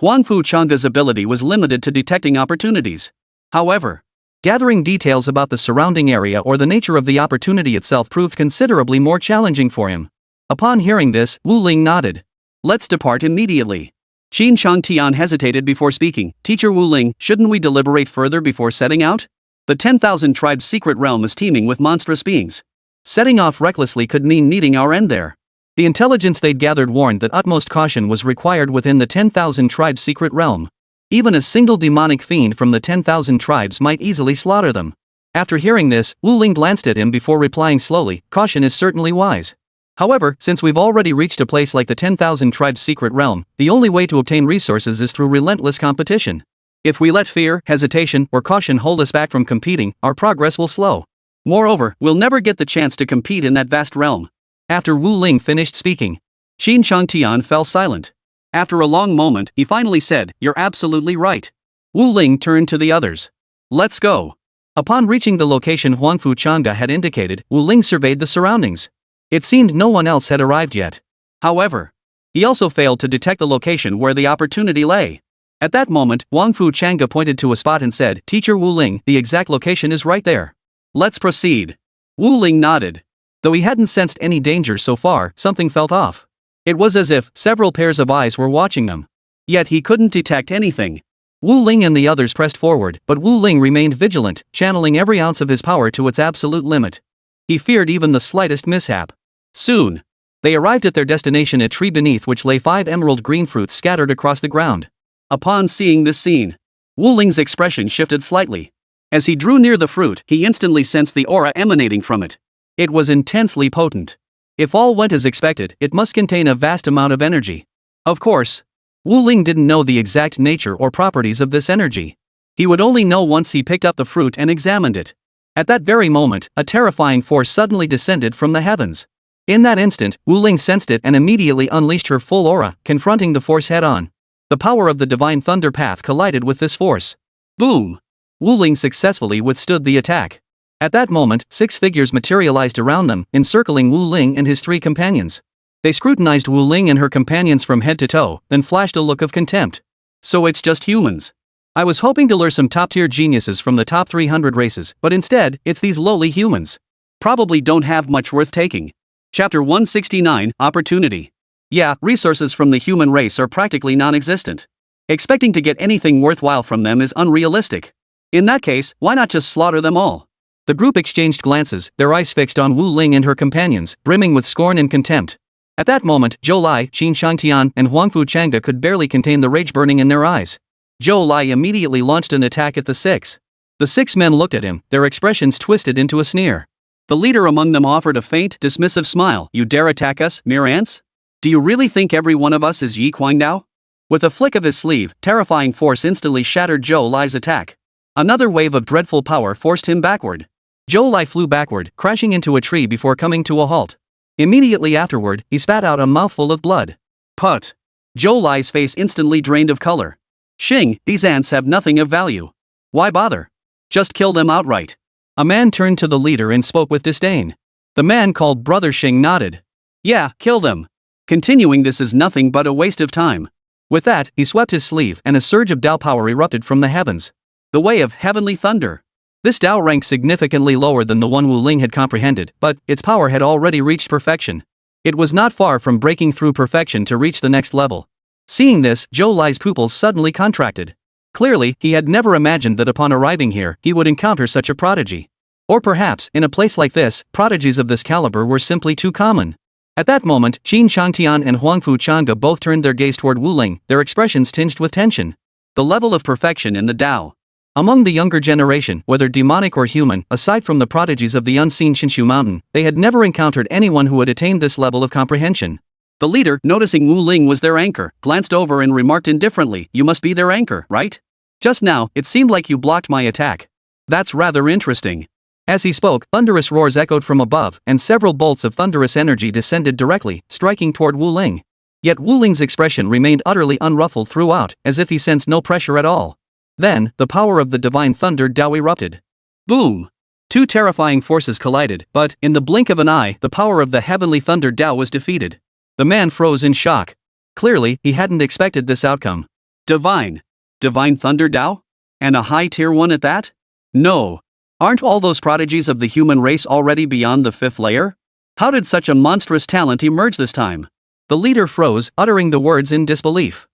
Huangfu Chang'e's ability was limited to detecting opportunities. However, gathering details about the surrounding area or the nature of the opportunity itself proved considerably more challenging for him. Upon hearing this, Wu Ling nodded. Let's depart immediately. Qin Shangtian hesitated before speaking. Teacher Wu Ling, shouldn't we deliberate further before setting out? The 10,000 tribes' secret realm is teeming with monstrous beings. Setting off recklessly could mean meeting our end there. The intelligence they'd gathered warned that utmost caution was required within the 10,000 tribes' secret realm. Even a single demonic fiend from the 10,000 tribes might easily slaughter them. After hearing this, Wu Ling glanced at him before replying slowly, caution is certainly wise. However, since we've already reached a place like the 10,000 tribes' secret realm, the only way to obtain resources is through relentless competition. If we let fear, hesitation, or caution hold us back from competing, our progress will slow. Moreover, we'll never get the chance to compete in that vast realm. After Wu Ling finished speaking, Qin Shangtian fell silent. After a long moment, he finally said, you're absolutely right. Wu Ling turned to the others. Let's go. Upon reaching the location Huangfu Chang'e had indicated, Wu Ling surveyed the surroundings. It seemed no one else had arrived yet. However, he also failed to detect the location where the opportunity lay. At that moment, Huangfu Chang'e pointed to a spot and said, Teacher Wu Ling, the exact location is right there. Let's proceed. Wu Ling nodded. Though he hadn't sensed any danger so far, something felt off. It was as if several pairs of eyes were watching them. Yet he couldn't detect anything. Wu Ling and the others pressed forward, but Wu Ling remained vigilant, channeling every ounce of his power to its absolute limit. He feared even the slightest mishap. Soon, they arrived at their destination, a tree beneath which lay 5 emerald green fruits scattered across the ground. Upon seeing this scene, Wu Ling's expression shifted slightly. As he drew near the fruit, he instantly sensed the aura emanating from it. It was intensely potent. If all went as expected, it must contain a vast amount of energy. Of course, Wu Ling didn't know the exact nature or properties of this energy. He would only know once he picked up the fruit and examined it. At that very moment, a terrifying force suddenly descended from the heavens. In that instant, Wu Ling sensed it and immediately unleashed her full aura, confronting the force head-on. The power of the Divine Thunder Path collided with this force. Boom! Wu Ling successfully withstood the attack. At that moment, 6 figures materialized around them, encircling Wu Ling and his 3 companions. They scrutinized Wu Ling and her companions from head to toe, then flashed a look of contempt. So it's just humans. I was hoping to lure some top-tier geniuses from the top 300 races, but instead, it's these lowly humans. Probably don't have much worth taking. Chapter 169, Opportunity. Yeah, resources from the human race are practically non-existent. Expecting to get anything worthwhile from them is unrealistic. In that case, why not just slaughter them all? The group exchanged glances, their eyes fixed on Wu Ling and her companions, brimming with scorn and contempt. At that moment, Zhou Lai, Qin Shangtian, and Huangfu Changde could barely contain the rage burning in their eyes. Zhou Lai immediately launched an attack at the 6. The 6 men looked at him, their expressions twisted into a sneer. The leader among them offered a faint, dismissive smile. You dare attack us, mere ants? Do you really think every one of us is Yi Kuangdao? With a flick of his sleeve, terrifying force instantly shattered Zhou Lai's attack. Another wave of dreadful power forced him backward. Zhou Lai flew backward, crashing into a tree before coming to a halt. Immediately afterward, he spat out a mouthful of blood. Put! Zhou Lai's face instantly drained of color. Xing, these ants have nothing of value. Why bother? Just kill them outright. A man turned to the leader and spoke with disdain. The man called Brother Xing nodded. Yeah, kill them. Continuing this is nothing but a waste of time. With that, he swept his sleeve and a surge of Dao power erupted from the heavens. The way of heavenly thunder. This Dao ranked significantly lower than the one Wu Ling had comprehended, but its power had already reached perfection. It was not far from breaking through perfection to reach the next level. Seeing this, Zhou Lai's pupils suddenly contracted. Clearly, he had never imagined that upon arriving here, he would encounter such a prodigy. Or perhaps, in a place like this, prodigies of this caliber were simply too common. At that moment, Qin Shangtian and Huangfu Changde both turned their gaze toward Wu Ling, their expressions tinged with tension. The level of perfection in the Dao. Among the younger generation, whether demonic or human, aside from the prodigies of the unseen Shinshu Mountain, they had never encountered anyone who had attained this level of comprehension. The leader, noticing Wu Ling was their anchor, glanced over and remarked indifferently, "You must be their anchor, right? Just now, it seemed like you blocked my attack. That's rather interesting." As he spoke, thunderous roars echoed from above, and several bolts of thunderous energy descended directly, striking toward Wu Ling. Yet Wu Ling's expression remained utterly unruffled throughout, as if he sensed no pressure at all. Then, the power of the Divine Thunder Dao erupted. Boom! 2 terrifying forces collided, but, in the blink of an eye, the power of the Heavenly Thunder Dao was defeated. The man froze in shock. Clearly, he hadn't expected this outcome. Divine Thunder Dao? And a high-tier one at that? No. Aren't all those prodigies of the human race already beyond the 5th layer? How did such a monstrous talent emerge this time? The leader froze, uttering the words in disbelief.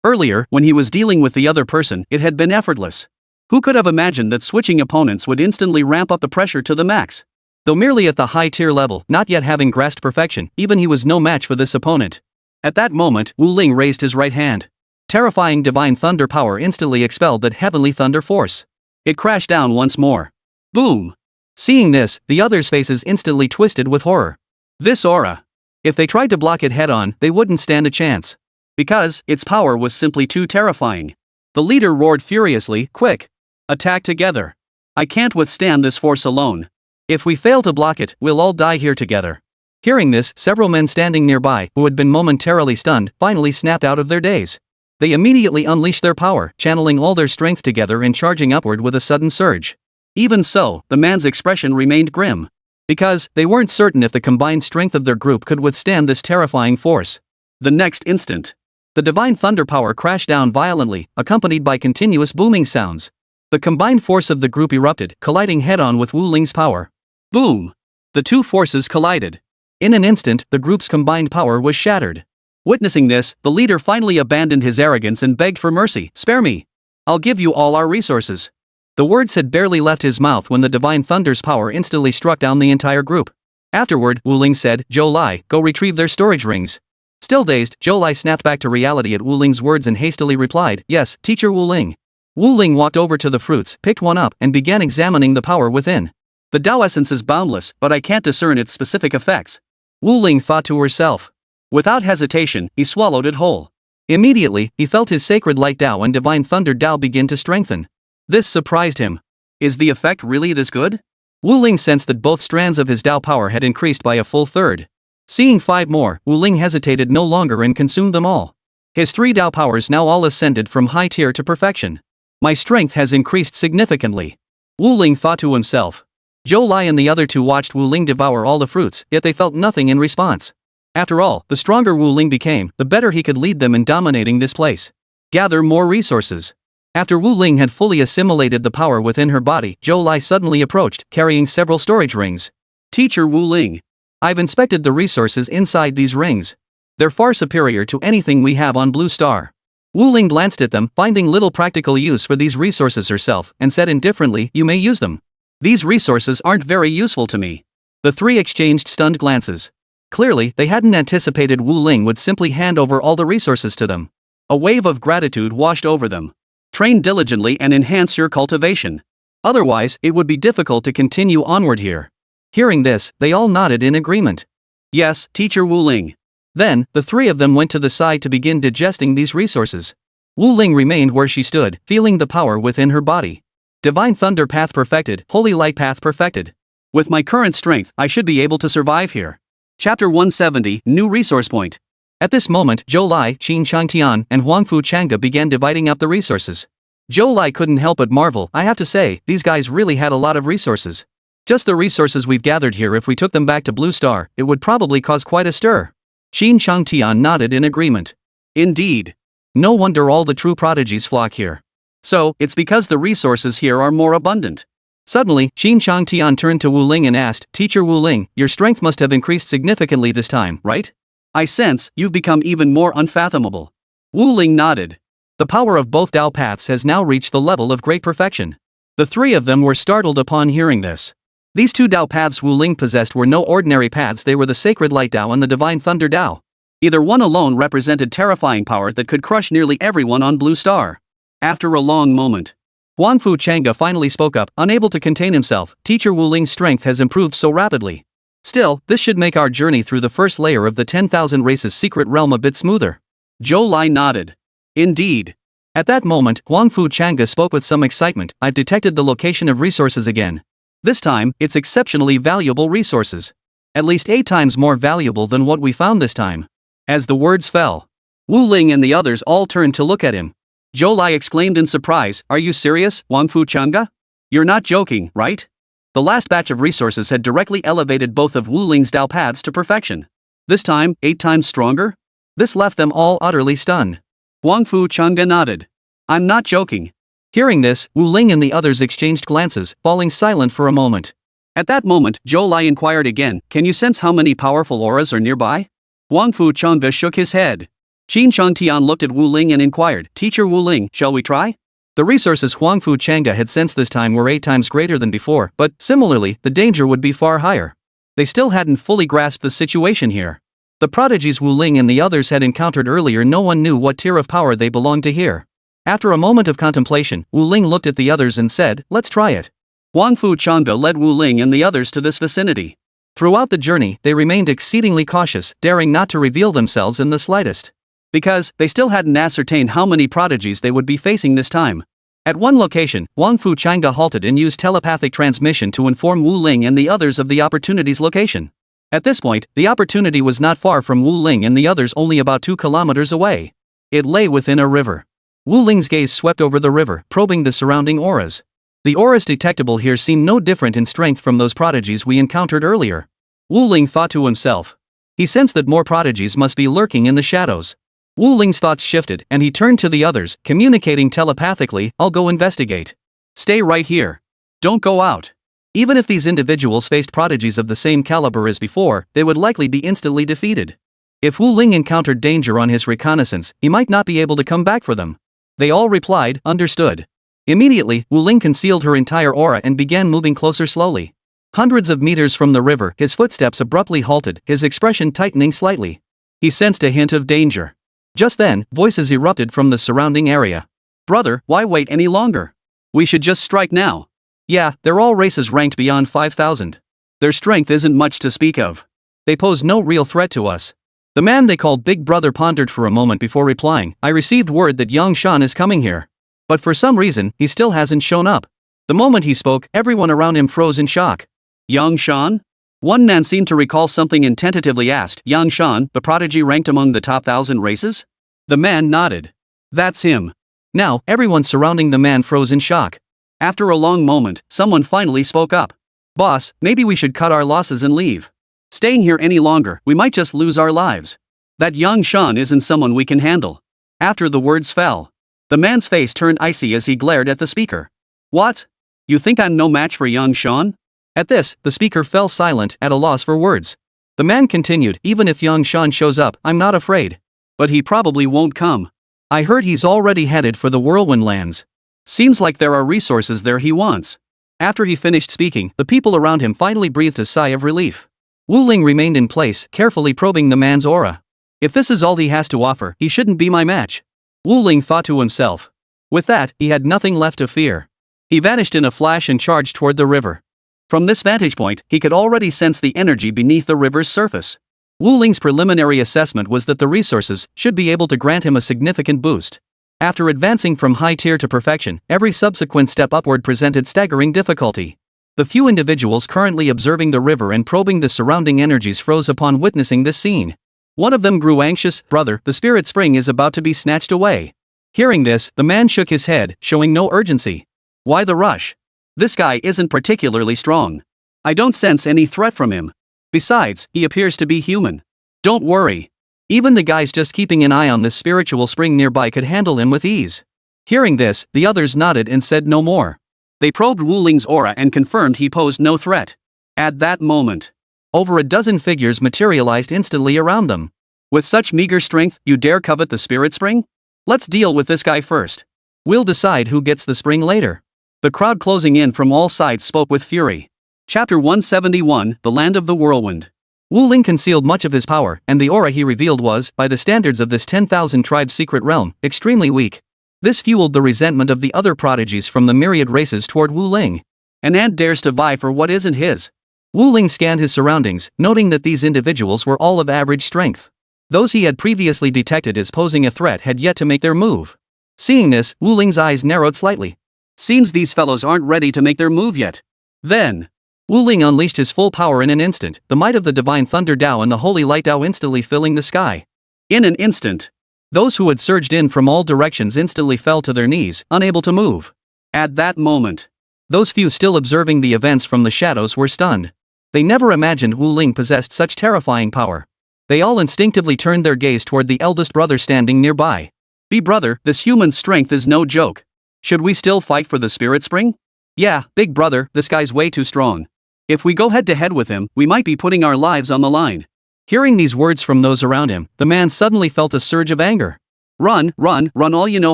Earlier, when he was dealing with the other person, it had been effortless. Who could have imagined that switching opponents would instantly ramp up the pressure to the max? Though merely at the high-tier level, not yet having grasped perfection, even he was no match for this opponent. At that moment, Wu Ling raised his right hand. Terrifying divine thunder power instantly expelled that heavenly thunder force. It crashed down once more. Boom! Seeing this, the others' faces instantly twisted with horror. This aura. If they tried to block it head-on, they wouldn't stand a chance. Because, its power was simply too terrifying. The leader roared furiously, "Quick! Attack together! I can't withstand this force alone. If we fail to block it, we'll all die here together." Hearing this, several men standing nearby, who had been momentarily stunned, finally snapped out of their daze. They immediately unleashed their power, channeling all their strength together and charging upward with a sudden surge. Even so, the man's expression remained grim. Because, they weren't certain if the combined strength of their group could withstand this terrifying force. The next instant, the divine thunder power crashed down violently, accompanied by continuous booming sounds. The combined force of the group erupted, colliding head-on with Wu Ling's power. Boom! The 2 forces collided. In an instant, the group's combined power was shattered. Witnessing this, the leader finally abandoned his arrogance and begged for mercy. "Spare me. I'll give you all our resources." The words had barely left his mouth when the divine thunder's power instantly struck down the entire group. Afterward, Wu Ling said, "Zhou Lai, go retrieve their storage rings." Still dazed, Zhou Lai snapped back to reality at Wu Ling's words and hastily replied, "Yes, Teacher Wu Ling." Wu Ling walked over to the fruits, picked one up, and began examining the power within. The Tao essence is boundless, but I can't discern its specific effects. Wu Ling thought to herself. Without hesitation, he swallowed it whole. Immediately, he felt his sacred light Tao and divine thunder Tao begin to strengthen. This surprised him. Is the effect really this good? Wu Ling sensed that both strands of his Tao power had increased by a full third. Seeing 5 more, Wu Ling hesitated no longer and consumed them all. His 3 Tao powers now all ascended from high tier to perfection. My strength has increased significantly. Wu Ling thought to himself. Zhou Lai and the other 2 watched Wu Ling devour all the fruits, yet they felt nothing in response. After all, the stronger Wu Ling became, the better he could lead them in dominating this place. Gather more resources. After Wu Ling had fully assimilated the power within her body, Zhou Lai suddenly approached, carrying several storage rings. Teacher Wu Ling. I've inspected the resources inside these rings. They're far superior to anything we have on Blue Star. Wu Ling glanced at them, finding little practical use for these resources herself, and said indifferently, you may use them. These resources aren't very useful to me. The 3 exchanged stunned glances. Clearly, they hadn't anticipated Wu Ling would simply hand over all the resources to them. A wave of gratitude washed over them. Train diligently and enhance your cultivation. Otherwise, it would be difficult to continue onward here. Hearing this, they all nodded in agreement. Yes, Teacher Wu Ling. Then, the 3 of them went to the side to begin digesting these resources. Wu Ling remained where she stood, feeling the power within her body. Divine Thunder Path perfected, Holy Light Path perfected. With my current strength, I should be able to survive here. Chapter 170, New Resource Point. At this moment, Zhou Lai, Qin Changtian, and Huangfu Changge began dividing up the resources. Zhou Lai couldn't help but marvel. I have to say, these guys really had a lot of resources. Just the resources we've gathered here, if we took them back to Blue Star, it would probably cause quite a stir. Qin Changtian nodded in agreement. Indeed. No wonder all the true prodigies flock here. So, it's because the resources here are more abundant. Suddenly, Qin Changtian turned to Wu Ling and asked, Teacher Wu Ling, your strength must have increased significantly this time, right? I sense you've become even more unfathomable. Wu Ling nodded. The power of both Tao paths has now reached the level of great perfection. The 3 of them were startled upon hearing this. These 2 Tao paths Wu Ling possessed were no ordinary paths, they were the Sacred Light Tao and the Divine Thunder Tao. Either one alone represented terrifying power that could crush nearly everyone on Blue Star. After a long moment, Huangfu Changge finally spoke up, unable to contain himself. Teacher Wu Ling's strength has improved so rapidly. Still, this should make our journey through the first layer of the 10,000 races secret realm a bit smoother. Zhou Lai nodded. Indeed. At that moment, Huangfu Changge spoke with some excitement. I've detected the location of resources again. This time, it's exceptionally valuable resources. At least 8 times more valuable than what we found this time. As the words fell, Wu Ling and the others all turned to look at him. Zhou Lai exclaimed in surprise, Are you serious, Huangfu Changge? You're not joking, right? The last batch of resources had directly elevated both of Wu Ling's Tao paths to perfection. This time, 8 times stronger? This left them all utterly stunned. Huangfu Changge nodded. I'm not joking. Hearing this, Wu Ling and the others exchanged glances, falling silent for a moment. At that moment, Zhou Lai inquired again, Can you sense how many powerful auras are nearby? Huangfu Changge shook his head. Qin Changtian looked at Wu Ling and inquired, Teacher Wu Ling, shall we try? The resources Huangfu Changge had sensed this time were 8 times greater than before, but, similarly, the danger would be far higher. They still hadn't fully grasped the situation here. The prodigies Wu Ling and the others had encountered earlier, no one knew what tier of power they belonged to here. After a moment of contemplation, Wu Ling looked at the others and said, Let's try it. Huangfu Changge led Wu Ling and the others to this vicinity. Throughout the journey, they remained exceedingly cautious, daring not to reveal themselves in the slightest. Because, they still hadn't ascertained how many prodigies they would be facing this time. At one location, Huangfu Changge halted and used telepathic transmission to inform Wu Ling and the others of the opportunity's location. At this point, the opportunity was not far from Wu Ling and the others, only about 2 kilometers away. It lay within a river. Wu Ling's gaze swept over the river, probing the surrounding auras. The auras detectable here seemed no different in strength from those prodigies we encountered earlier. Wu Ling thought to himself. He sensed that more prodigies must be lurking in the shadows. Wu Ling's thoughts shifted, and he turned to the others, communicating telepathically, I'll go investigate. Stay right here. Don't go out. Even if these individuals faced prodigies of the same caliber as before, they would likely be instantly defeated. If Wu Ling encountered danger on his reconnaissance, he might not be able to come back for them. They all replied, understood. Immediately, Wu Ling concealed her entire aura and began moving closer slowly. Hundreds of meters from the river, his footsteps abruptly halted, his expression tightening slightly. He sensed a hint of danger. Just then, voices erupted from the surrounding area. Brother, why wait any longer? We should just strike now. Yeah, they're all races ranked beyond 5,000. Their strength isn't much to speak of. They pose no real threat to us. The man they called Big Brother pondered for a moment before replying, I received word that young Shan is coming here. But for some reason, he still hasn't shown up. The moment he spoke, everyone around him froze in shock. Young Shan? One man seemed to recall something and tentatively asked, Young Shan, the prodigy ranked among the top 1,000 races? The man nodded. That's him. Now, everyone surrounding the man froze in shock. After a long moment, someone finally spoke up. Boss, maybe we should cut our losses and leave. Staying here any longer, we might just lose our lives. That young Shan isn't someone we can handle. After the words fell, the man's face turned icy as he glared at the speaker. What? You think I'm no match for young Shan? At this, the speaker fell silent, at a loss for words. The man continued, even if young Shan shows up, I'm not afraid. But he probably won't come. I heard he's already headed for the Whirlwind Lands. Seems like there are resources there he wants. After he finished speaking, the people around him finally breathed a sigh of relief. Wu Ling remained in place, carefully probing the man's aura. If this is all he has to offer, he shouldn't be my match. Wu Ling thought to himself. With that, he had nothing left to fear. He vanished in a flash and charged toward the river. From this vantage point, he could already sense the energy beneath the river's surface. Wu Ling's preliminary assessment was that the resources should be able to grant him a significant boost. After advancing from high tier to perfection, every subsequent step upward presented staggering difficulty. The few individuals currently observing the river and probing the surrounding energies froze upon witnessing this scene. One of them grew anxious. Brother, the spirit spring is about to be snatched away. Hearing this, the man shook his head, showing no urgency. Why the rush? This guy isn't particularly strong. I don't sense any threat from him. Besides, he appears to be human. Don't worry. Even the guys just keeping an eye on this spiritual spring nearby could handle him with ease. Hearing this, the others nodded and said no more. They probed Wu Ling's aura and confirmed he posed no threat. At that moment, over a dozen figures materialized instantly around them. With such meager strength, you dare covet the spirit spring? Let's deal with this guy first. We'll decide who gets the spring later. The crowd closing in from all sides spoke with fury. Chapter 171, The Land of the Whirlwind. Wu Ling concealed much of his power, and the aura he revealed was, by the standards of this 10,000 tribe secret realm, extremely weak. This fueled the resentment of the other prodigies from the myriad races toward Wu Ling. An ant dares to vie for what isn't his. Wu Ling scanned his surroundings, noting that these individuals were all of average strength. Those he had previously detected as posing a threat had yet to make their move. Seeing this, Wu Ling's eyes narrowed slightly. Seems these fellows aren't ready to make their move yet. Then, Wu Ling unleashed his full power in an instant, the might of the divine thunder Dao and the holy light Dao instantly filling the sky. In an instant, those who had surged in from all directions instantly fell to their knees, unable to move. At that moment, those few still observing the events from the shadows were stunned. They never imagined Wu Ling possessed such terrifying power. They all instinctively turned their gaze toward the eldest brother standing nearby. Big brother, this human's strength is no joke. Should we still fight for the spirit spring? Yeah, big brother, this guy's way too strong. If we go head to head with him, we might be putting our lives on the line. Hearing these words from those around him, the man suddenly felt a surge of anger. Run, run, run, all you know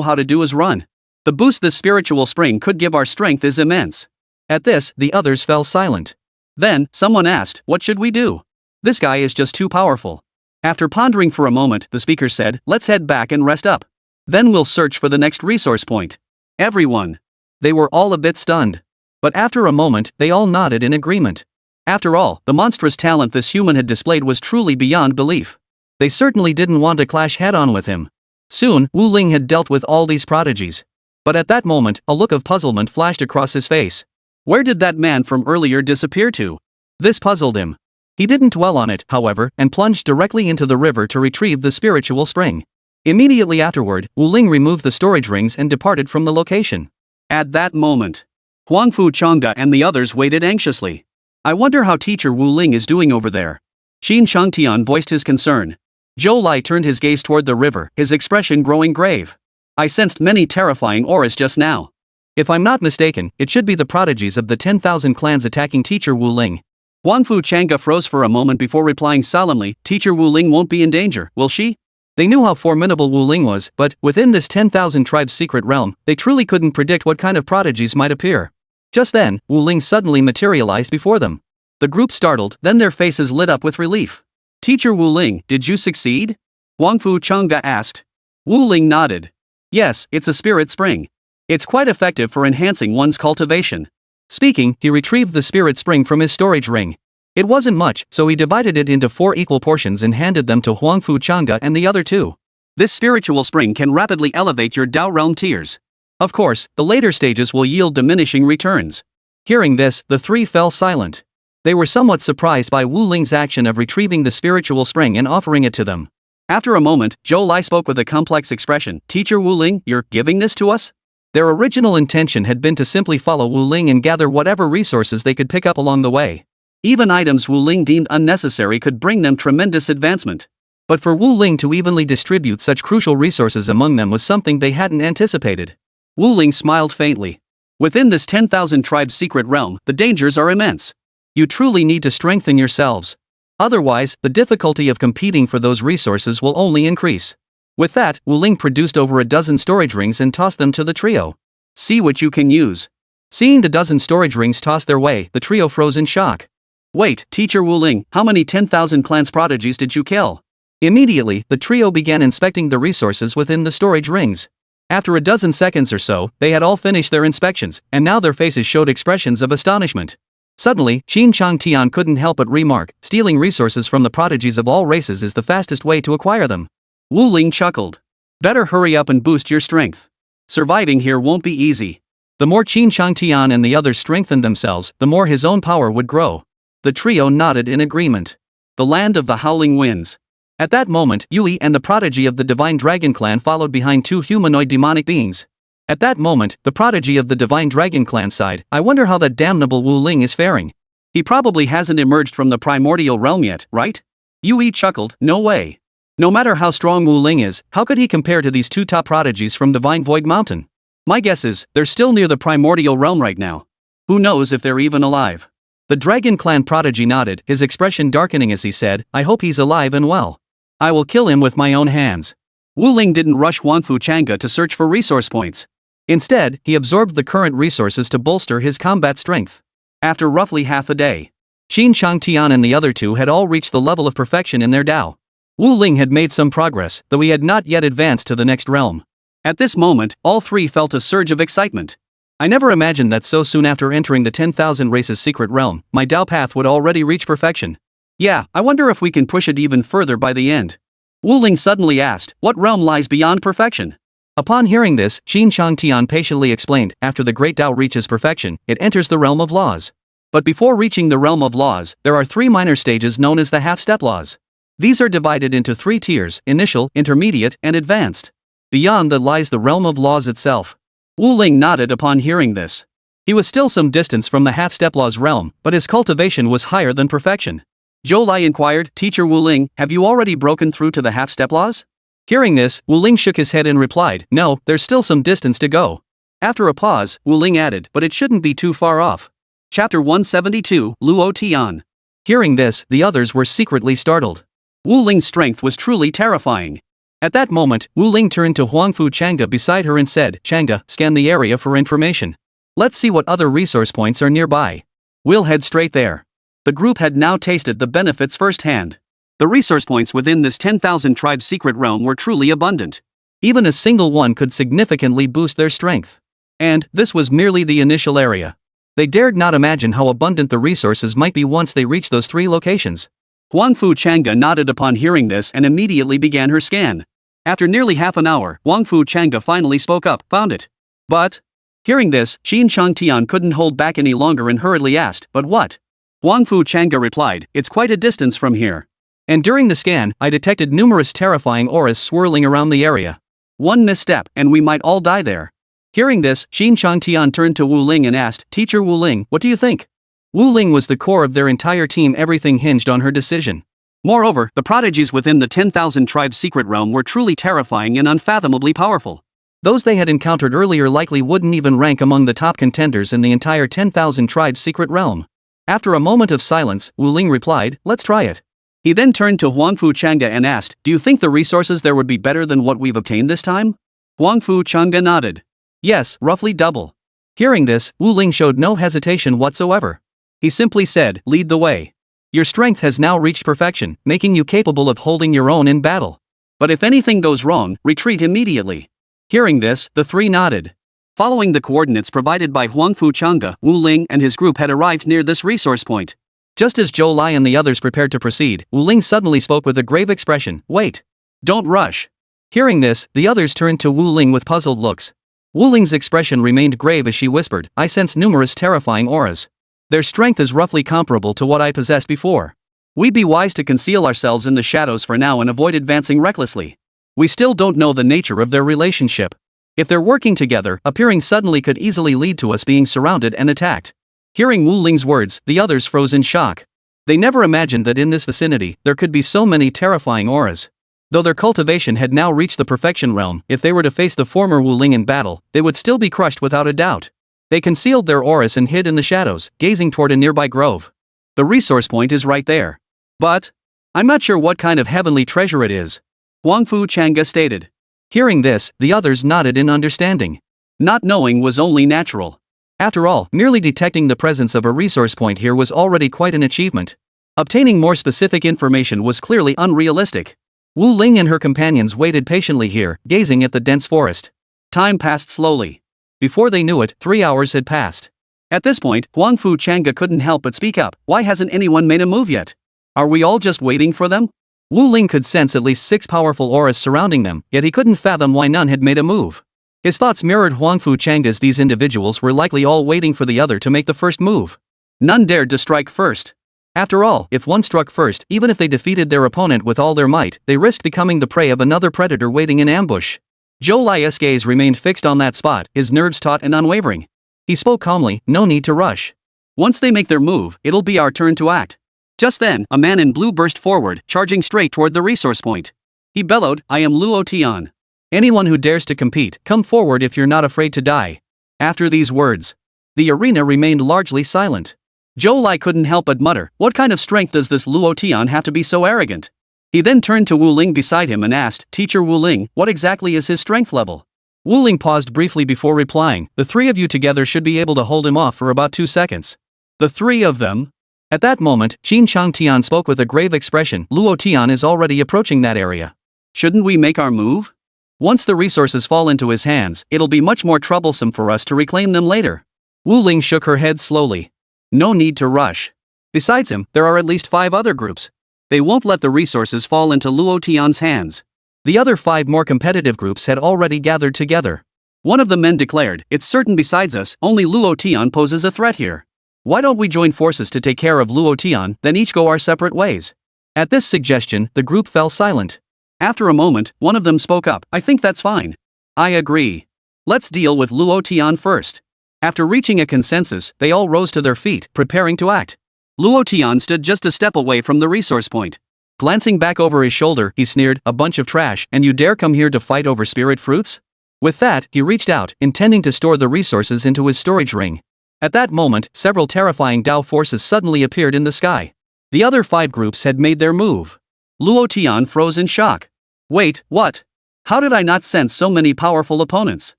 how to do is run. The boost this spiritual spring could give our strength is immense. At this, the others fell silent. Then, someone asked, what should we do? This guy is just too powerful. After pondering for a moment, the speaker said, let's head back and rest up. Then we'll search for the next resource point. Everyone. They were all a bit stunned. But after a moment, they all nodded in agreement. After all, the monstrous talent this human had displayed was truly beyond belief. They certainly didn't want to clash head-on with him. Soon, Wu Ling had dealt with all these prodigies. But at that moment, a look of puzzlement flashed across his face. Where did that man from earlier disappear to? This puzzled him. He didn't dwell on it, however, and plunged directly into the river to retrieve the spiritual spring. Immediately afterward, Wu Ling removed the storage rings and departed from the location. At that moment, Huangfu Changda and the others waited anxiously. I wonder how teacher Wu Ling is doing over there. Xin Changtian voiced his concern. Zhou Lai turned his gaze toward the river, his expression growing grave. I sensed many terrifying auras just now. If I'm not mistaken, it should be the prodigies of the 10,000 clans attacking teacher Wu Ling. Huangfu Changda froze for a moment before replying solemnly, teacher Wu Ling won't be in danger, will she? They knew how formidable Wu Ling was, but, within this 10,000 tribes secret realm, they truly couldn't predict what kind of prodigies might appear. Just then, Wu Ling suddenly materialized before them. The group startled, then their faces lit up with relief. Teacher Wu Ling, did you succeed? Huangfu Changda asked. Wu Ling nodded. Yes, it's a spirit spring. It's quite effective for enhancing one's cultivation. Speaking, he retrieved the spirit spring from his storage ring. It wasn't much, so he divided it into 4 equal portions and handed them to Huangfu Chang'e and the other 2. This spiritual spring can rapidly elevate your Dao realm tiers. Of course, the later stages will yield diminishing returns. Hearing this, the 3 fell silent. They were somewhat surprised by Wu Ling's action of retrieving the spiritual spring and offering it to them. After a moment, Zhou Lai spoke with a complex expression. Teacher Wu Ling, you're giving this to us? Their original intention had been to simply follow Wu Ling and gather whatever resources they could pick up along the way. Even items Wu Ling deemed unnecessary could bring them tremendous advancement. But for Wu Ling to evenly distribute such crucial resources among them was something they hadn't anticipated. Wu Ling smiled faintly. Within this 10,000 tribes secret realm, the dangers are immense. You truly need to strengthen yourselves. Otherwise, the difficulty of competing for those resources will only increase. With that, Wu Ling produced over a dozen storage rings and tossed them to the trio. See what you can use. Seeing the dozen storage rings toss their way, the trio froze in shock. Wait, Teacher Wu Ling, how many 10,000 clans prodigies did you kill? Immediately, the trio began inspecting the resources within the storage rings. After a dozen seconds or so, they had all finished their inspections, and now their faces showed expressions of astonishment. Suddenly, Qin Chang Tian couldn't help but remark, stealing resources from the prodigies of all races is the fastest way to acquire them. Wu Ling chuckled. Better hurry up and boost your strength. Surviving here won't be easy. The more Qin Chang Tian and the others strengthened themselves, the more his own power would grow. The trio nodded in agreement. The land of the howling winds. At that moment, Yui and the prodigy of the Divine Dragon Clan followed behind 2 humanoid demonic beings. At that moment, the prodigy of the Divine Dragon Clan sighed, I wonder how that damnable Wu Ling is faring. He probably hasn't emerged from the primordial realm yet, right? Yui chuckled, no way. No matter how strong Wu Ling is, how could he compare to these 2 top prodigies from Divine Void Mountain? My guess is, they're still near the primordial realm right now. Who knows if they're even alive? The Dragon Clan prodigy nodded, his expression darkening as he said, I hope he's alive and well. I will kill him with my own hands. Wu Ling didn't rush Huangfu Chang'e to search for resource points. Instead, he absorbed the current resources to bolster his combat strength. After roughly half a day, Qin Chang Tian and the other 2 had all reached the level of perfection in their Dao. Wu Ling had made some progress, though he had not yet advanced to the next realm. At this moment, all 3 felt a surge of excitement. I never imagined that so soon after entering the 10,000 races secret realm, my Dao path would already reach perfection. Yeah, I wonder if we can push it even further by the end. Wu Ling suddenly asked, what realm lies beyond perfection? Upon hearing this, Qin Chang Tian patiently explained, after the great Dao reaches perfection, it enters the realm of laws. But before reaching the realm of laws, there are 3 minor stages known as the half-step laws. These are divided into 3 tiers, initial, intermediate, and advanced. Beyond that lies the realm of laws itself. Wu Ling nodded upon hearing this. He was still some distance from the half-step laws realm, but his cultivation was higher than perfection. Zhou Lai inquired, Teacher Wu Ling, have you already broken through to the half-step laws? Hearing this, Wu Ling shook his head and replied, no, there's still some distance to go. After a pause, Wu Ling added, but it shouldn't be too far off. Chapter 172, Luo Tian. Hearing this, the others were secretly startled. Wu Ling's strength was truly terrifying. At that moment, Wu Ling turned to Huangfu Chang'e beside her and said, Chang'e, scan the area for information. Let's see what other resource points are nearby. We'll head straight there. The group had now tasted the benefits firsthand. The resource points within this 10,000 tribes secret realm were truly abundant. Even a single one could significantly boost their strength. And this was merely the initial area. They dared not imagine how abundant the resources might be once they reached those 3 locations. Huangfu Chang'e nodded upon hearing this and immediately began her scan. After nearly half an hour, Huangfu Chang'e finally spoke up, found it. But, hearing this, Qin Chang Tian couldn't hold back any longer and hurriedly asked, but what? Huangfu Chang'e replied, it's quite a distance from here. And during the scan, I detected numerous terrifying auras swirling around the area. One misstep, and we might all die there. Hearing this, Qin Chang Tian turned to Wu Ling and asked, Teacher Wu Ling, what do you think? Wu Ling was the core of their entire team, everything hinged on her decision. Moreover, the prodigies within the 10,000 tribes secret realm were truly terrifying and unfathomably powerful. Those they had encountered earlier likely wouldn't even rank among the top contenders in the entire 10,000 tribes secret realm. After a moment of silence, Wu Ling replied, let's try it. He then turned to Huangfu Chang'e and asked, do you think the resources there would be better than what we've obtained this time? Huangfu Chang'e nodded. Yes, roughly double. Hearing this, Wu Ling showed no hesitation whatsoever. He simply said, lead the way. Your strength has now reached perfection, making you capable of holding your own in battle. But if anything goes wrong, retreat immediately. Hearing this, the three nodded. Following the coordinates provided by Huangfu Changge, Wu Ling and his group had arrived near this resource point. Just as Zhou Lai and the others prepared to proceed, Wu Ling suddenly spoke with a grave expression, "Wait. Don't rush." Hearing this, the others turned to Wu Ling with puzzled looks. Wu Ling's expression remained grave as she whispered, "I sense numerous terrifying auras. Their strength is roughly comparable to what I possessed before. We'd be wise to conceal ourselves in the shadows for now and avoid advancing recklessly. We still don't know the nature of their relationship. If they're working together, appearing suddenly could easily lead to us being surrounded and attacked." Hearing Wu Ling's words, the others froze in shock. They never imagined that in this vicinity, there could be so many terrifying auras. Though their cultivation had now reached the perfection realm, if they were to face the former Wu Ling in battle, they would still be crushed without a doubt. They concealed their auras and hid in the shadows, gazing toward a nearby grove. The resource point is right there. But I'm not sure what kind of heavenly treasure it is, Huangfu Changge stated. Hearing this, the others nodded in understanding. Not knowing was only natural. After all, merely detecting the presence of a resource point here was already quite an achievement. Obtaining more specific information was clearly unrealistic. Wu Ling and her companions waited patiently here, gazing at the dense forest. Time passed slowly. Before they knew it, 3 hours had passed. At this point, Huangfu Changge couldn't help but speak up. "Why hasn't anyone made a move yet? Are we all just waiting for them?" Wu Ling could sense at least 6 powerful auras surrounding them, yet he couldn't fathom why none had made a move. His thoughts mirrored Huangfu Changge's. These individuals were likely all waiting for the other to make the first move. None dared to strike first. After all, if one struck first, even if they defeated their opponent with all their might, they risked becoming the prey of another predator waiting in ambush. Zhou Lai's gaze remained fixed on that spot, his nerves taut and unwavering. He spoke calmly, "No need to rush. Once they make their move, it'll be our turn to act." Just then, a man in blue burst forward, charging straight toward the resource point. He bellowed, "I am Luo Tian. Anyone who dares to compete, come forward if you're not afraid to die." After these words, the arena remained largely silent. Zhou Lai couldn't help but mutter, "What kind of strength does this Luo Tian have to be so arrogant?" He then turned to Wu Ling beside him and asked, "Teacher Wu Ling, what exactly is his strength level?" Wu Ling paused briefly before replying, "The 3 of you together should be able to hold him off for about 2 seconds. "The 3 of them?" At that moment, Qin Chang Tian spoke with a grave expression, "Luo Tian is already approaching that area. Shouldn't we make our move? Once the resources fall into his hands, it'll be much more troublesome for us to reclaim them later." Wu Ling shook her head slowly. "No need to rush. Besides him, there are at least 5 other groups. They won't let the resources fall into Luo Tian's hands." The other 5 more competitive groups had already gathered together. One of the men declared, "It's certain besides us, only Luo Tian poses a threat here. Why don't we join forces to take care of Luo Tian, then each go our separate ways?" At this suggestion, the group fell silent. After a moment, one of them spoke up, "I think that's fine. I agree. Let's deal with Luo Tian first." After reaching a consensus, they all rose to their feet, preparing to act. Luo Tian stood just a step away from the resource point. Glancing back over his shoulder, he sneered, "A bunch of trash, and you dare come here to fight over spirit fruits?" With that, he reached out, intending to store the resources into his storage ring. At that moment, several terrifying Dao forces suddenly appeared in the sky. The other 5 groups had made their move. Luo Tian froze in shock. "Wait, what? How did I not sense so many powerful opponents?"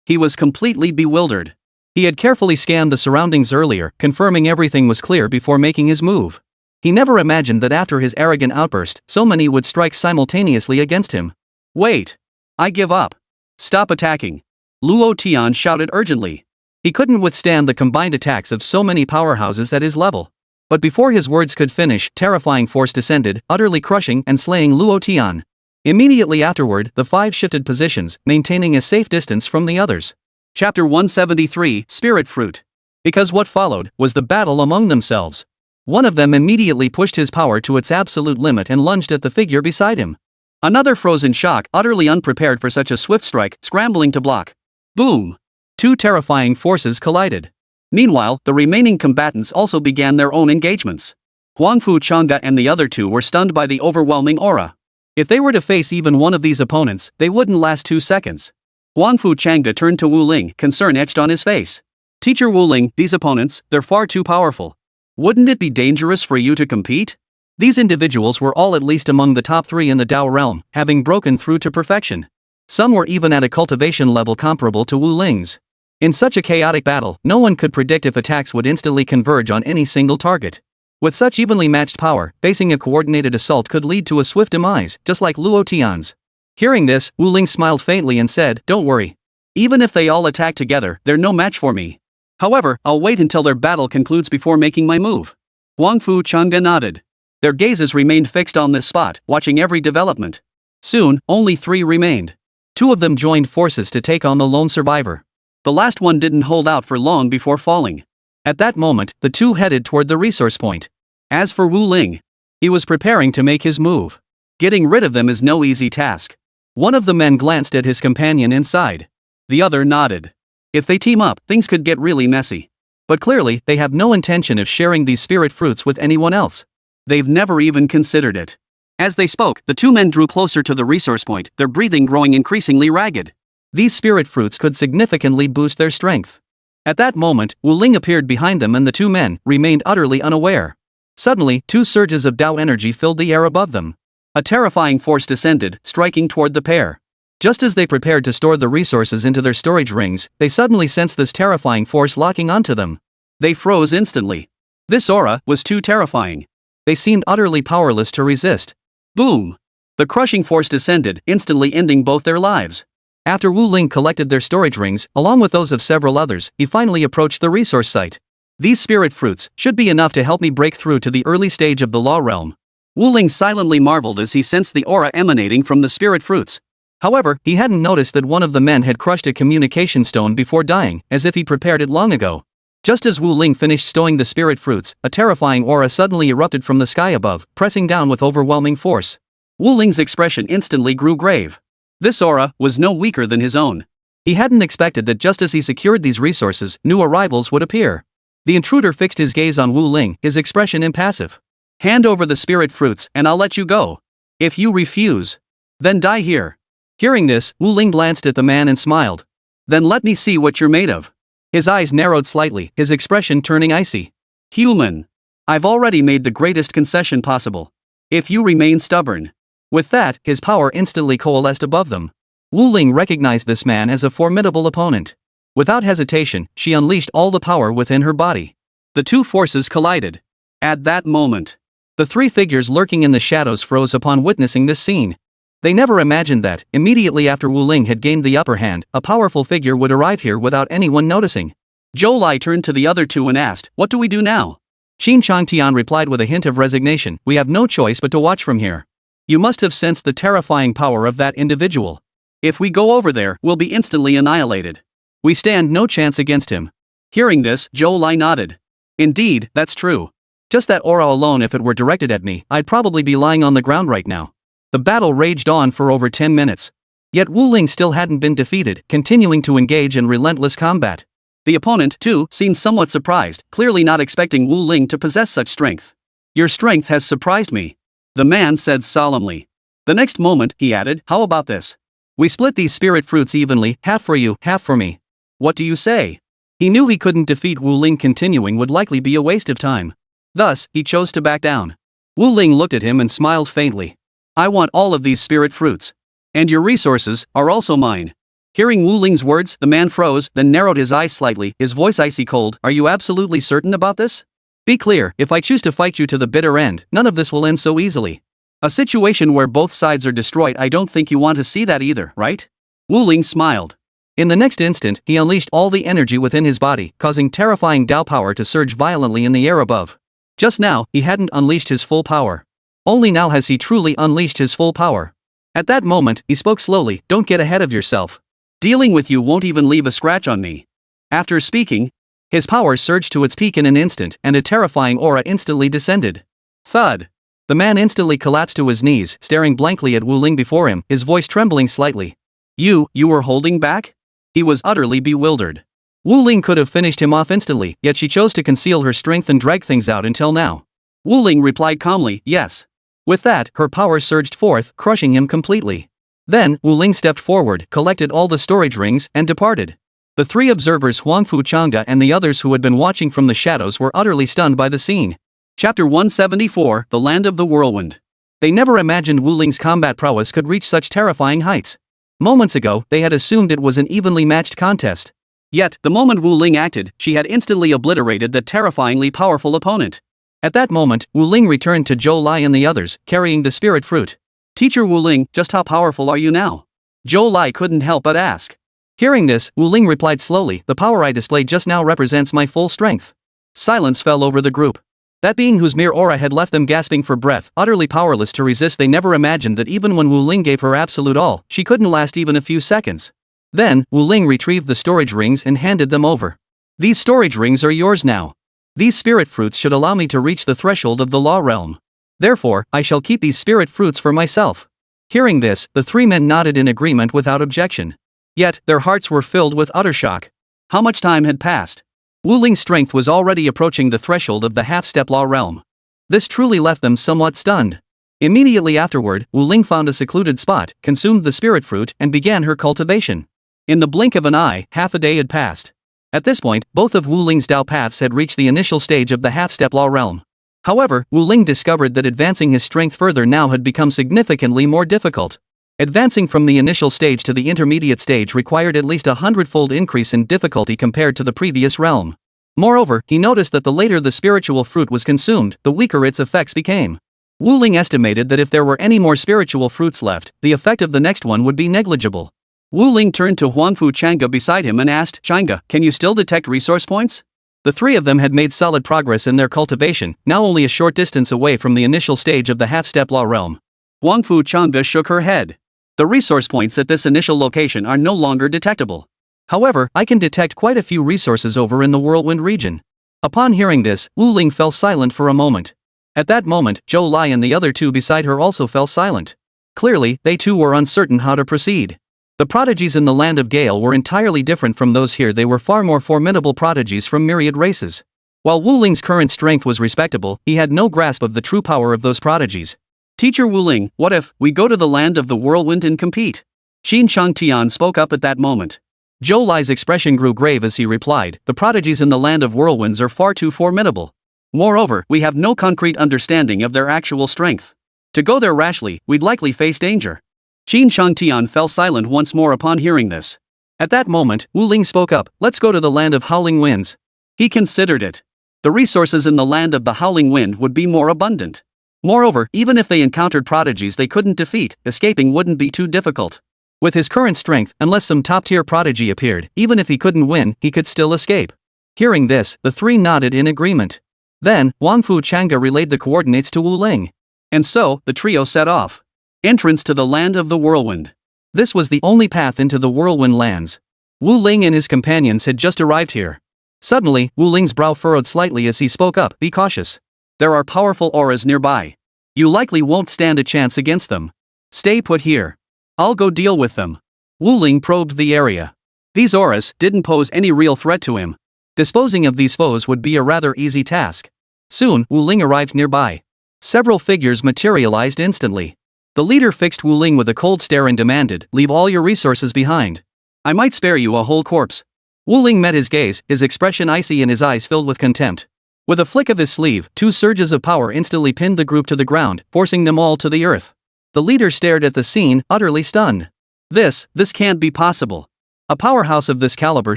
He was completely bewildered. He had carefully scanned the surroundings earlier, confirming everything was clear before making his move. He never imagined that after his arrogant outburst, so many would strike simultaneously against him. "Wait! I give up. Stop attacking!" Luo Tian shouted urgently. He couldn't withstand the combined attacks of so many powerhouses at his level. But before his words could finish, terrifying force descended, utterly crushing and slaying Luo Tian. Immediately afterward, the 5 shifted positions, maintaining a safe distance from the others. Chapter 173, Spirit Fruit. Because what followed was the battle among themselves. One of them immediately pushed his power to its absolute limit and lunged at the figure beside him. Another froze in shock, utterly unprepared for such a swift strike, scrambling to block. Boom! 2 terrifying forces collided. Meanwhile, the remaining combatants also began their own engagements. Huangfu Changge and the other 2 were stunned by the overwhelming aura. If they were to face even one of these opponents, they wouldn't last 2 seconds. Huangfu Changge turned to Wu Ling, concern etched on his face. "Teacher Wu Ling, these opponents, they're far too powerful. Wouldn't it be dangerous for you to compete?" These individuals were all at least among the top 3 in the Dao realm, having broken through to perfection. Some were even at a cultivation level comparable to Wu Ling's. In such a chaotic battle, no one could predict if attacks would instantly converge on any single target. With such evenly matched power, facing a coordinated assault could lead to a swift demise, just like Luo Tian's. Hearing this, Wu Ling smiled faintly and said, "Don't worry. Even if they all attack together, they're no match for me. However, I'll wait until their battle concludes before making my move." Huang Fu Chang'e nodded. Their gazes remained fixed on this spot, watching every development. Soon, only 3 remained. 2 of them joined forces to take on the lone survivor. The last one didn't hold out for long before falling. At that moment, the 2 headed toward the resource point. As for Wu Ling, he was preparing to make his move. Getting rid of them is no easy task. One of the men glanced at his companion inside. The other nodded. If they team up, things could get really messy. But clearly, they have no intention of sharing these spirit fruits with anyone else. They've never even considered it. As they spoke, the 2 men drew closer to the resource point, their breathing growing increasingly ragged. These spirit fruits could significantly boost their strength. At that moment, Wu Ling appeared behind them and the 2 men remained utterly unaware. Suddenly, 2 surges of Tao energy filled the air above them. A terrifying force descended, striking toward the pair. Just as they prepared to store the resources into their storage rings, they suddenly sensed this terrifying force locking onto them. They froze instantly. This aura was too terrifying. They seemed utterly powerless to resist. Boom! The crushing force descended, instantly ending both their lives. After Wu Ling collected their storage rings, along with those of several others, he finally approached the resource site. These spirit fruits should be enough to help me break through to the early stage of the law realm. Wu Ling silently marveled as he sensed the aura emanating from the spirit fruits. However, he hadn't noticed that one of the men had crushed a communication stone before dying, as if he prepared it long ago. Just as Wu Ling finished stowing the spirit fruits, a terrifying aura suddenly erupted from the sky above, pressing down with overwhelming force. Wu Ling's expression instantly grew grave. This aura was no weaker than his own. He hadn't expected that just as he secured these resources, new arrivals would appear. The intruder fixed his gaze on Wu Ling, his expression impassive. "Hand over the spirit fruits, and I'll let you go. If you refuse, then die here." Hearing this, Wu Ling glanced at the man and smiled. "Then let me see what you're made of." His eyes narrowed slightly, his expression turning icy. "Human. I've already made the greatest concession possible. If you remain stubborn." With that, his power instantly coalesced above them. Wu Ling recognized this man as a formidable opponent. Without hesitation, she unleashed all the power within her body. The 2 forces collided. At that moment, the 3 figures lurking in the shadows froze upon witnessing this scene. They never imagined that, immediately after Wu Ling had gained the upper hand, a powerful figure would arrive here without anyone noticing. Zhou Lai turned to the other 2 and asked, "What do we do now?" Xin Changtian replied with a hint of resignation, "We have no choice but to watch from here. You must have sensed the terrifying power of that individual. If we go over there, we'll be instantly annihilated. We stand no chance against him." Hearing this, Zhou Lai nodded. "Indeed, that's true. Just that aura alone, if it were directed at me, I'd probably be lying on the ground right now." The battle raged on for over 10 minutes. Yet Wu Ling still hadn't been defeated, continuing to engage in relentless combat. The opponent, too, seemed somewhat surprised, clearly not expecting Wu Ling to possess such strength. "Your strength has surprised me," the man said solemnly. The next moment, he added, "How about this? We split these spirit fruits evenly, half for you, half for me. What do you say?" He knew he couldn't defeat Wu Ling. Continuing would likely be a waste of time. Thus, he chose to back down. Wu Ling looked at him and smiled faintly. "I want all of these spirit fruits. And your resources are also mine." Hearing Wu Ling's words, the man froze, then narrowed his eyes slightly, his voice icy cold. "Are you absolutely certain about this? Be clear, if I choose to fight you to the bitter end, none of this will end so easily. A situation where both sides are destroyed, I don't think you want to see that either, right?" Wu Ling smiled. In the next instant, he unleashed all the energy within his body, causing terrifying Tao power to surge violently in the air above. Just now, he hadn't unleashed his full power. Only now has he truly unleashed his full power. At that moment, he spoke slowly, "Don't get ahead of yourself. Dealing with you won't even leave a scratch on me." After speaking, his power surged to its peak in an instant, and a terrifying aura instantly descended. Thud! The man instantly collapsed to his knees, staring blankly at Wu Ling before him, his voice trembling slightly. You were holding back?" He was utterly bewildered. Wu Ling could have finished him off instantly, yet she chose to conceal her strength and drag things out until now. Wu Ling replied calmly, "Yes." With that, her power surged forth, crushing him completely. Then, Wu Ling stepped forward, collected all the storage rings, and departed. The 3 observers Huang Fu Chang'e and the others who had been watching from the shadows were utterly stunned by the scene. Chapter 174, The Land of the Whirlwind. They never imagined Wu Ling's combat prowess could reach such terrifying heights. Moments ago, they had assumed it was an evenly matched contest. Yet, the moment Wu Ling acted, she had instantly obliterated that terrifyingly powerful opponent. At that moment, Wu Ling returned to Zhou Lai and the others, carrying the spirit fruit. Teacher Wu Ling, just how powerful are you now? Zhou Lai couldn't help but ask. Hearing this, Wu Ling replied slowly, the power I displayed just now represents my full strength. Silence fell over the group. That being whose mere aura had left them gasping for breath, utterly powerless to resist, they never imagined that even when Wu Ling gave her absolute all, she couldn't last even a few seconds. Then, Wu Ling retrieved the storage rings and handed them over. These storage rings are yours now. These spirit fruits should allow me to reach the threshold of the law realm. Therefore, I shall keep these spirit fruits for myself. Hearing this, the three men nodded in agreement without objection. Yet, their hearts were filled with utter shock. How much time had passed? Wu Ling's strength was already approaching the threshold of the half-step law realm. This truly left them somewhat stunned. Immediately afterward, Wu Ling found a secluded spot, consumed the spirit fruit, and began her cultivation. In the blink of an eye, half a day had passed. At this point, both of Wu Ling's Dao paths had reached the initial stage of the half-step law realm. However, Wu Ling discovered that advancing his strength further now had become significantly more difficult. Advancing from the initial stage to the intermediate stage required at least a hundredfold increase in difficulty compared to the previous realm. Moreover, he noticed that the later the spiritual fruit was consumed, the weaker its effects became. Wu Ling estimated that if there were any more spiritual fruits left, the effect of the next one would be negligible. Wu Ling turned to Huangfu Chang'e beside him and asked, Chang'e, can you still detect resource points? The three of them had made solid progress in their cultivation, now only a short distance away from the initial stage of the half-step law realm. Huangfu Chang'e shook her head. The resource points at this initial location are no longer detectable. However, I can detect quite a few resources over in the Whirlwind region. Upon hearing this, Wu Ling fell silent for a moment. At that moment, Zhou Lai and the other two beside her also fell silent. Clearly, they too were uncertain how to proceed. The prodigies in the land of Gale were entirely different from those here. They were far more formidable prodigies from myriad races. While Wu Ling's current strength was respectable, he had no grasp of the true power of those prodigies. Teacher Wu Ling, what if we go to the land of the whirlwind and compete? Xin Changtian spoke up at that moment. Zhou Lai's expression grew grave as he replied, the prodigies in the land of whirlwinds are far too formidable. Moreover, we have no concrete understanding of their actual strength. To go there rashly, we'd likely face danger. Xin Changtian fell silent once more upon hearing this. At that moment, Wu Ling spoke up, let's go to the land of howling winds. He considered it. The resources in the land of the howling wind would be more abundant. Moreover, even if they encountered prodigies they couldn't defeat, escaping wouldn't be too difficult. With his current strength, unless some top-tier prodigy appeared, even if he couldn't win, he could still escape. Hearing this, the three nodded in agreement. Then, Huangfu Chang'e relayed the coordinates to Wu Ling. And so, the trio set off. Entrance to the land of the whirlwind. This was the only path into the whirlwind lands. Wu Ling and his companions had just arrived here. Suddenly, Wu Ling's brow furrowed slightly as he spoke up, be cautious. There are powerful auras nearby. You likely won't stand a chance against them. Stay put here. I'll go deal with them. Wu Ling probed the area. These auras didn't pose any real threat to him. Disposing of these foes would be a rather easy task. Soon, Wu Ling arrived nearby. Several figures materialized instantly. The leader fixed Wu Ling with a cold stare and demanded, leave all your resources behind. I might spare you a whole corpse. Wu Ling met his gaze, his expression icy and his eyes filled with contempt. With a flick of his sleeve, two surges of power instantly pinned the group to the ground, forcing them all to the earth. The leader stared at the scene, utterly stunned. This can't be possible. A powerhouse of this caliber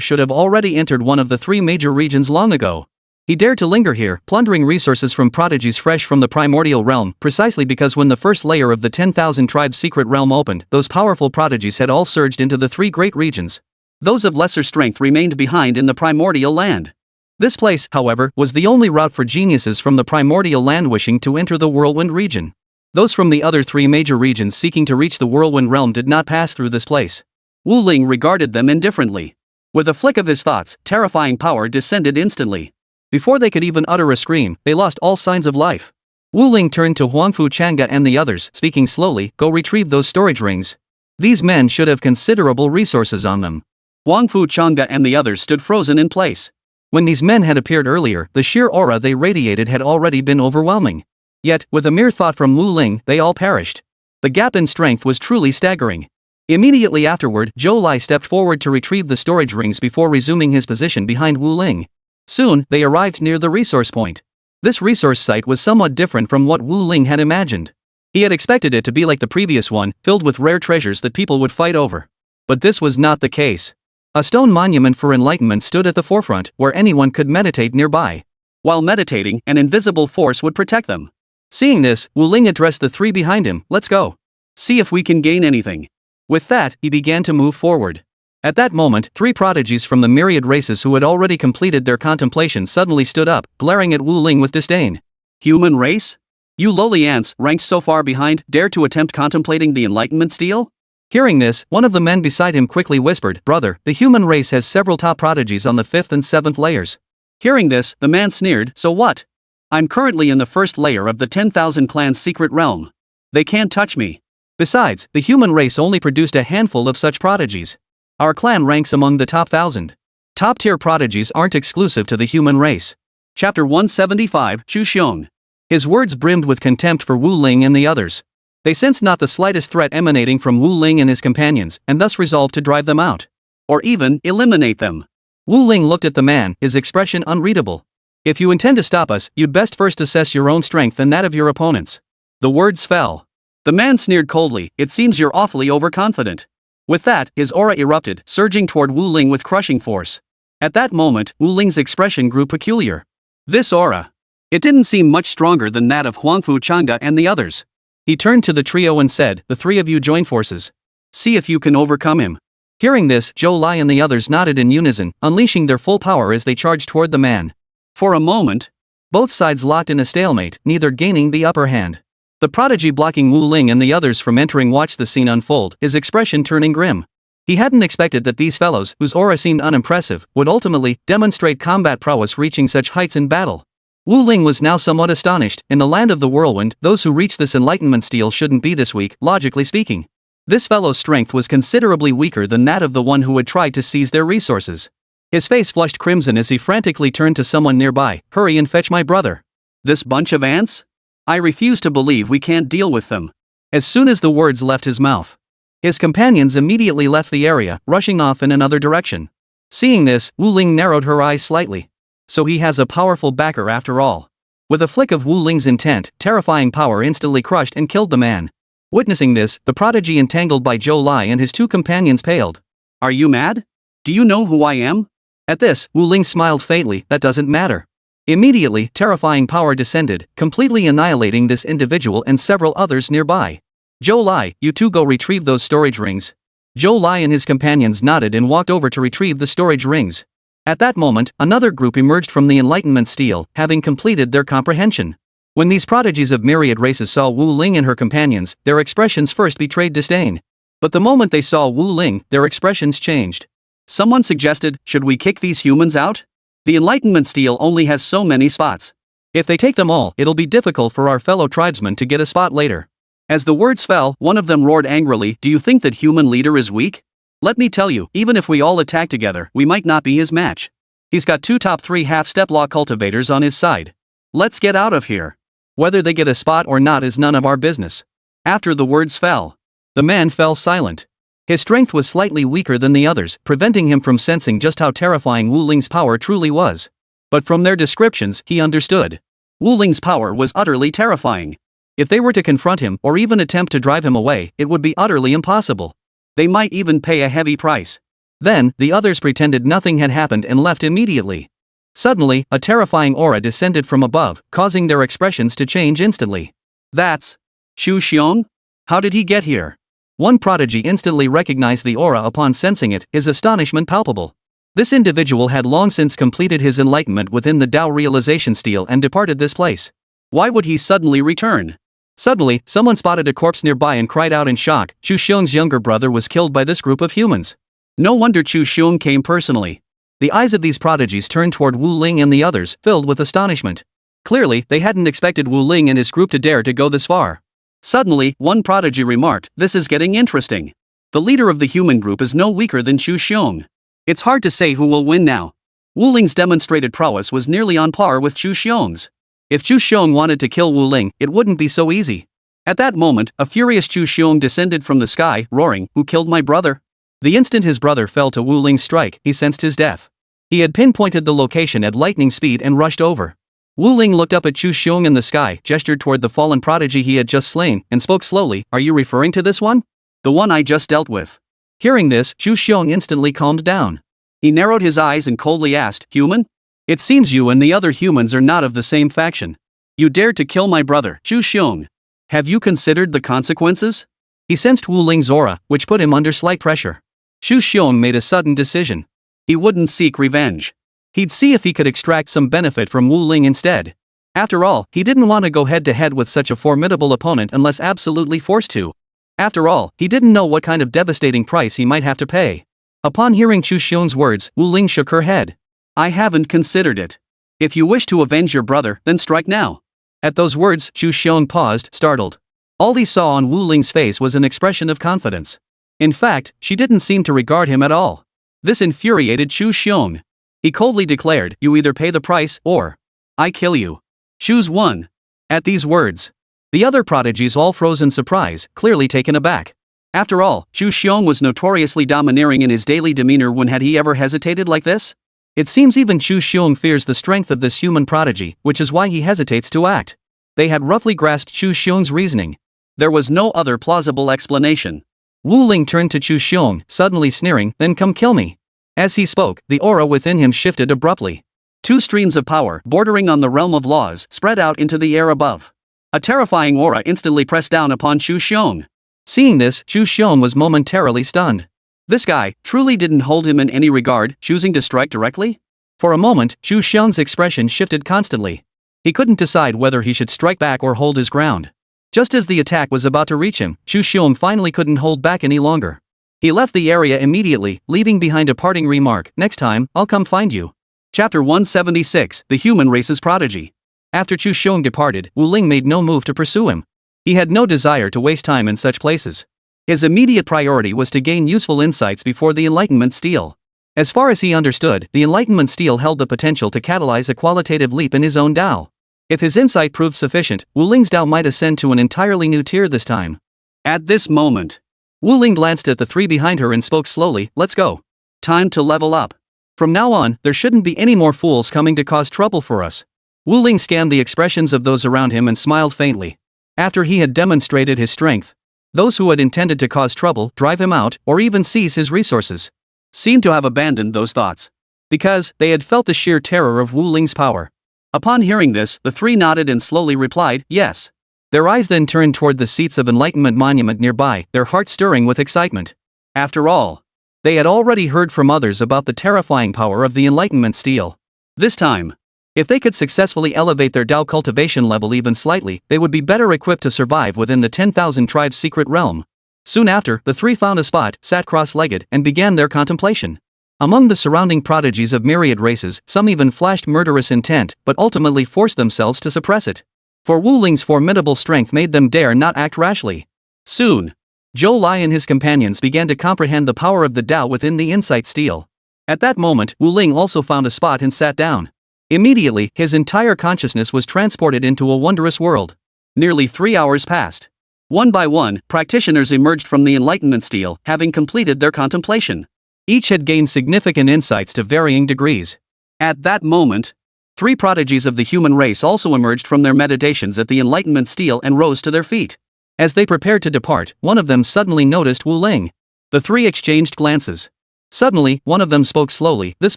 should have already entered one of the three major regions long ago. He dared to linger here, plundering resources from prodigies fresh from the primordial realm, precisely because when the first layer of the 10,000 tribes secret realm opened, those powerful prodigies had all surged into the three great regions. Those of lesser strength remained behind in the primordial land. This place, however, was the only route for geniuses from the primordial land wishing to enter the whirlwind region. Those from the other three major regions seeking to reach the whirlwind realm did not pass through this place. Wu Ling regarded them indifferently. With a flick of his thoughts, terrifying power descended instantly. Before they could even utter a scream, they lost all signs of life. Wu Ling turned to Huangfu Chang'e and the others, speaking slowly, go retrieve those storage rings. These men should have considerable resources on them. Huangfu Chang'e and the others stood frozen in place. When these men had appeared earlier, the sheer aura they radiated had already been overwhelming. Yet, with a mere thought from Wu Ling, they all perished. The gap in strength was truly staggering. Immediately afterward, Zhou Lai stepped forward to retrieve the storage rings before resuming his position behind Wu Ling. Soon, they arrived near the resource point. This resource site was somewhat different from what Wu Ling had imagined. He had expected it to be like the previous one, filled with rare treasures that people would fight over. But this was not the case. A stone monument for enlightenment stood at the forefront, where anyone could meditate nearby. While meditating, an invisible force would protect them. Seeing this, Wu Ling addressed the three behind him, let's go. See if we can gain anything. With that, he began to move forward. At that moment, 3 prodigies from the myriad races who had already completed their contemplation suddenly stood up, glaring at Wu Ling with disdain. Human race? You lowly ants, ranked so far behind, dare to attempt contemplating the Enlightenment stele? Hearing this, one of the men beside him quickly whispered, "Brother, the human race has several top prodigies on the 5th and 7th layers." Hearing this, the man sneered, "So what? I'm currently in the 1st layer of the 10,000 clans secret realm. They can't touch me. Besides, the human race only produced a handful of such prodigies. Our clan ranks among the top 1,000. Top-tier prodigies aren't exclusive to the human race." Chapter 175, Chu Xiong. His words brimmed with contempt for Wu Ling and the others. They sensed not the slightest threat emanating from Wu Ling and his companions, and thus resolved to drive them out. Or even, eliminate them. Wu Ling looked at the man, his expression unreadable. "If you intend to stop us, you'd best first assess your own strength and that of your opponents." The words fell. The man sneered coldly, "It seems you're awfully overconfident." With that, his aura erupted, surging toward Wu Ling with crushing force. At that moment, Wu Ling's expression grew peculiar. This aura. It didn't seem much stronger than that of Huangfu Changda and the others. He turned to the trio and said, "The 3 of you join forces. See if you can overcome him." Hearing this, Zhou Lai and the others nodded in unison, unleashing their full power as they charged toward the man. For a moment, both sides locked in a stalemate, neither gaining the upper hand. The prodigy blocking Wu Ling and the others from entering watched the scene unfold, his expression turning grim. He hadn't expected that these fellows, whose aura seemed unimpressive, would ultimately demonstrate combat prowess reaching such heights in battle. Wu Ling was now somewhat astonished. In the land of the whirlwind, those who reach this enlightenment stele shouldn't be this weak, logically speaking. This fellow's strength was considerably weaker than that of the one who had tried to seize their resources. His face flushed crimson as he frantically turned to someone nearby. "Hurry and fetch my brother." "This bunch of ants? I refuse to believe we can't deal with them." As soon as the words left his mouth, his companions immediately left the area, rushing off in another direction. Seeing this, Wu Ling narrowed her eyes slightly. So he has a powerful backer after all. With a flick of Wu Ling's intent, terrifying power instantly crushed and killed the man. Witnessing this, the prodigy entangled by Zhou Lai and his 2 companions paled. "Are you mad? Do you know who I am?" At this, Wu Ling smiled faintly. "That doesn't matter." Immediately, terrifying power descended, completely annihilating this individual and several others nearby. "Zhou Lai, you 2 go retrieve those storage rings." Zhou Lai and his companions nodded and walked over to retrieve the storage rings. At that moment, another group emerged from the Enlightenment stele, having completed their comprehension. When these prodigies of myriad races saw Wu Ling and her companions, their expressions first betrayed disdain. But the moment they saw Wu Ling, their expressions changed. Someone suggested, "Should we kick these humans out? The Enlightenment stele only has so many spots. If they take them all, it'll be difficult for our fellow tribesmen to get a spot later." As the words fell, one of them roared angrily, "Do you think that human leader is weak? Let me tell you, even if we all attack together, we might not be his match. He's got 2 top 3 half-step law cultivators on his side. Let's get out of here. Whether they get a spot or not is none of our business." After the words fell, the man fell silent. His strength was slightly weaker than the others, preventing him from sensing just how terrifying Wu Ling's power truly was. But from their descriptions, he understood. Wu Ling's power was utterly terrifying. If they were to confront him or even attempt to drive him away, it would be utterly impossible. They might even pay a heavy price. Then, the others pretended nothing had happened and left immediately. Suddenly, a terrifying aura descended from above, causing their expressions to change instantly. "That's Chu Xiong? How did he get here?" One prodigy instantly recognized the aura upon sensing it, his astonishment palpable. This individual had long since completed his enlightenment within the Tao realization stele and departed this place. Why would he suddenly return? Suddenly, someone spotted a corpse nearby and cried out in shock. Chu Xiong's younger brother was killed by this group of humans. No wonder Chu Xiong came personally. The eyes of these prodigies turned toward Wu Ling and the others, filled with astonishment. Clearly, they hadn't expected Wu Ling and his group to dare to go this far. Suddenly, one prodigy remarked, "This is getting interesting. The leader of the human group is no weaker than Chu Xiong. It's hard to say who will win now." Wu Ling's demonstrated prowess was nearly on par with Chu Xiong's. If Chu Xiong wanted to kill Wu Ling, it wouldn't be so easy. At that moment, a furious Chu Xiong descended from the sky, roaring, "Who killed my brother?" The instant his brother fell to Wu Ling's strike, he sensed his death. He had pinpointed the location at lightning speed and rushed over. Wu Ling looked up at Chu Xiong in the sky, gestured toward the fallen prodigy he had just slain, and spoke slowly, "Are you referring to this one? The one I just dealt with?" Hearing this, Chu Xiong instantly calmed down. He narrowed his eyes and coldly asked, "Human? It seems you and the other humans are not of the same faction. You dared to kill my brother, Chu Xiong. Have you considered the consequences?" He sensed Wu Ling's aura, which put him under slight pressure. Xu Xiong made a sudden decision. He wouldn't seek revenge. He'd see if he could extract some benefit from Wu Ling instead. After all, he didn't want to go head-to-head with such a formidable opponent unless absolutely forced to. After all, he didn't know what kind of devastating price he might have to pay. Upon hearing Xu Xiong's words, Wu Ling shook her head. I haven't considered it. If you wish to avenge your brother, then strike now. At those words, Xu Xiong paused, startled. All he saw on Wu Ling's face was an expression of confidence. In fact, she didn't seem to regard him at all. This infuriated Xu Xiong. He coldly declared, you either pay the price, or I kill you. Choose one. At these words, the other prodigies all froze in surprise, clearly taken aback. After all, Xu Xiong was notoriously domineering in his daily demeanor. When had he ever hesitated like this? It seems even Xu Xiong fears the strength of this human prodigy, which is why he hesitates to act. They had roughly grasped Xu Xiong's reasoning. There was no other plausible explanation. Wu Ling turned to Xu Xiong, suddenly sneering, then come kill me. As he spoke, the aura within him shifted abruptly. Two streams of power, bordering on the realm of laws, spread out into the air above. A terrifying aura instantly pressed down upon Xu Xiong. Seeing this, Xu Xiong was momentarily stunned. This guy truly didn't hold him in any regard, choosing to strike directly? For a moment, Xu Xiong's expression shifted constantly. He couldn't decide whether he should strike back or hold his ground. Just as the attack was about to reach him, Xu Xiong finally couldn't hold back any longer. He left the area immediately, leaving behind a parting remark, next time, I'll come find you. Chapter 176, The Human Race's Prodigy. After Xu Xiong departed, Wu Ling made no move to pursue him. He had no desire to waste time in such places. His immediate priority was to gain useful insights before the Enlightenment Steel. As far as he understood, the Enlightenment Steel held the potential to catalyze a qualitative leap in his own Dao. If his insight proved sufficient, Wu Ling's Dao might ascend to an entirely new tier this time. At this moment, Wu Ling glanced at the three behind her and spoke slowly, let's go. Time to level up. From now on, there shouldn't be any more fools coming to cause trouble for us. Wu Ling scanned the expressions of those around him and smiled faintly. After he had demonstrated his strength, those who had intended to cause trouble, drive him out, or even seize his resources, seemed to have abandoned those thoughts. Because they had felt the sheer terror of Wu Ling's power. Upon hearing this, the three nodded and slowly replied, yes. Their eyes then turned toward the seats of Enlightenment Monument nearby, their hearts stirring with excitement. After all, they had already heard from others about the terrifying power of the Enlightenment Steel. This time, if they could successfully elevate their Dao cultivation level even slightly, they would be better equipped to survive within the 10,000 tribes' secret realm. Soon after, the three found a spot, sat cross-legged, and began their contemplation. Among the surrounding prodigies of myriad races, some even flashed murderous intent, but ultimately forced themselves to suppress it. For Wu Ling's formidable strength made them dare not act rashly. Soon, Zhou Lai and his companions began to comprehend the power of the Dao within the Insight Steel. At that moment, Wu Ling also found a spot and sat down. Immediately, his entire consciousness was transported into a wondrous world. Nearly 3 hours passed. One by one, practitioners emerged from the Enlightenment Steel, having completed their contemplation. Each had gained significant insights to varying degrees. At that moment, 3 prodigies of the human race also emerged from their meditations at the Enlightenment Steel and rose to their feet. As they prepared to depart, one of them suddenly noticed Wu Ling. The 3 exchanged glances. Suddenly, one of them spoke slowly, this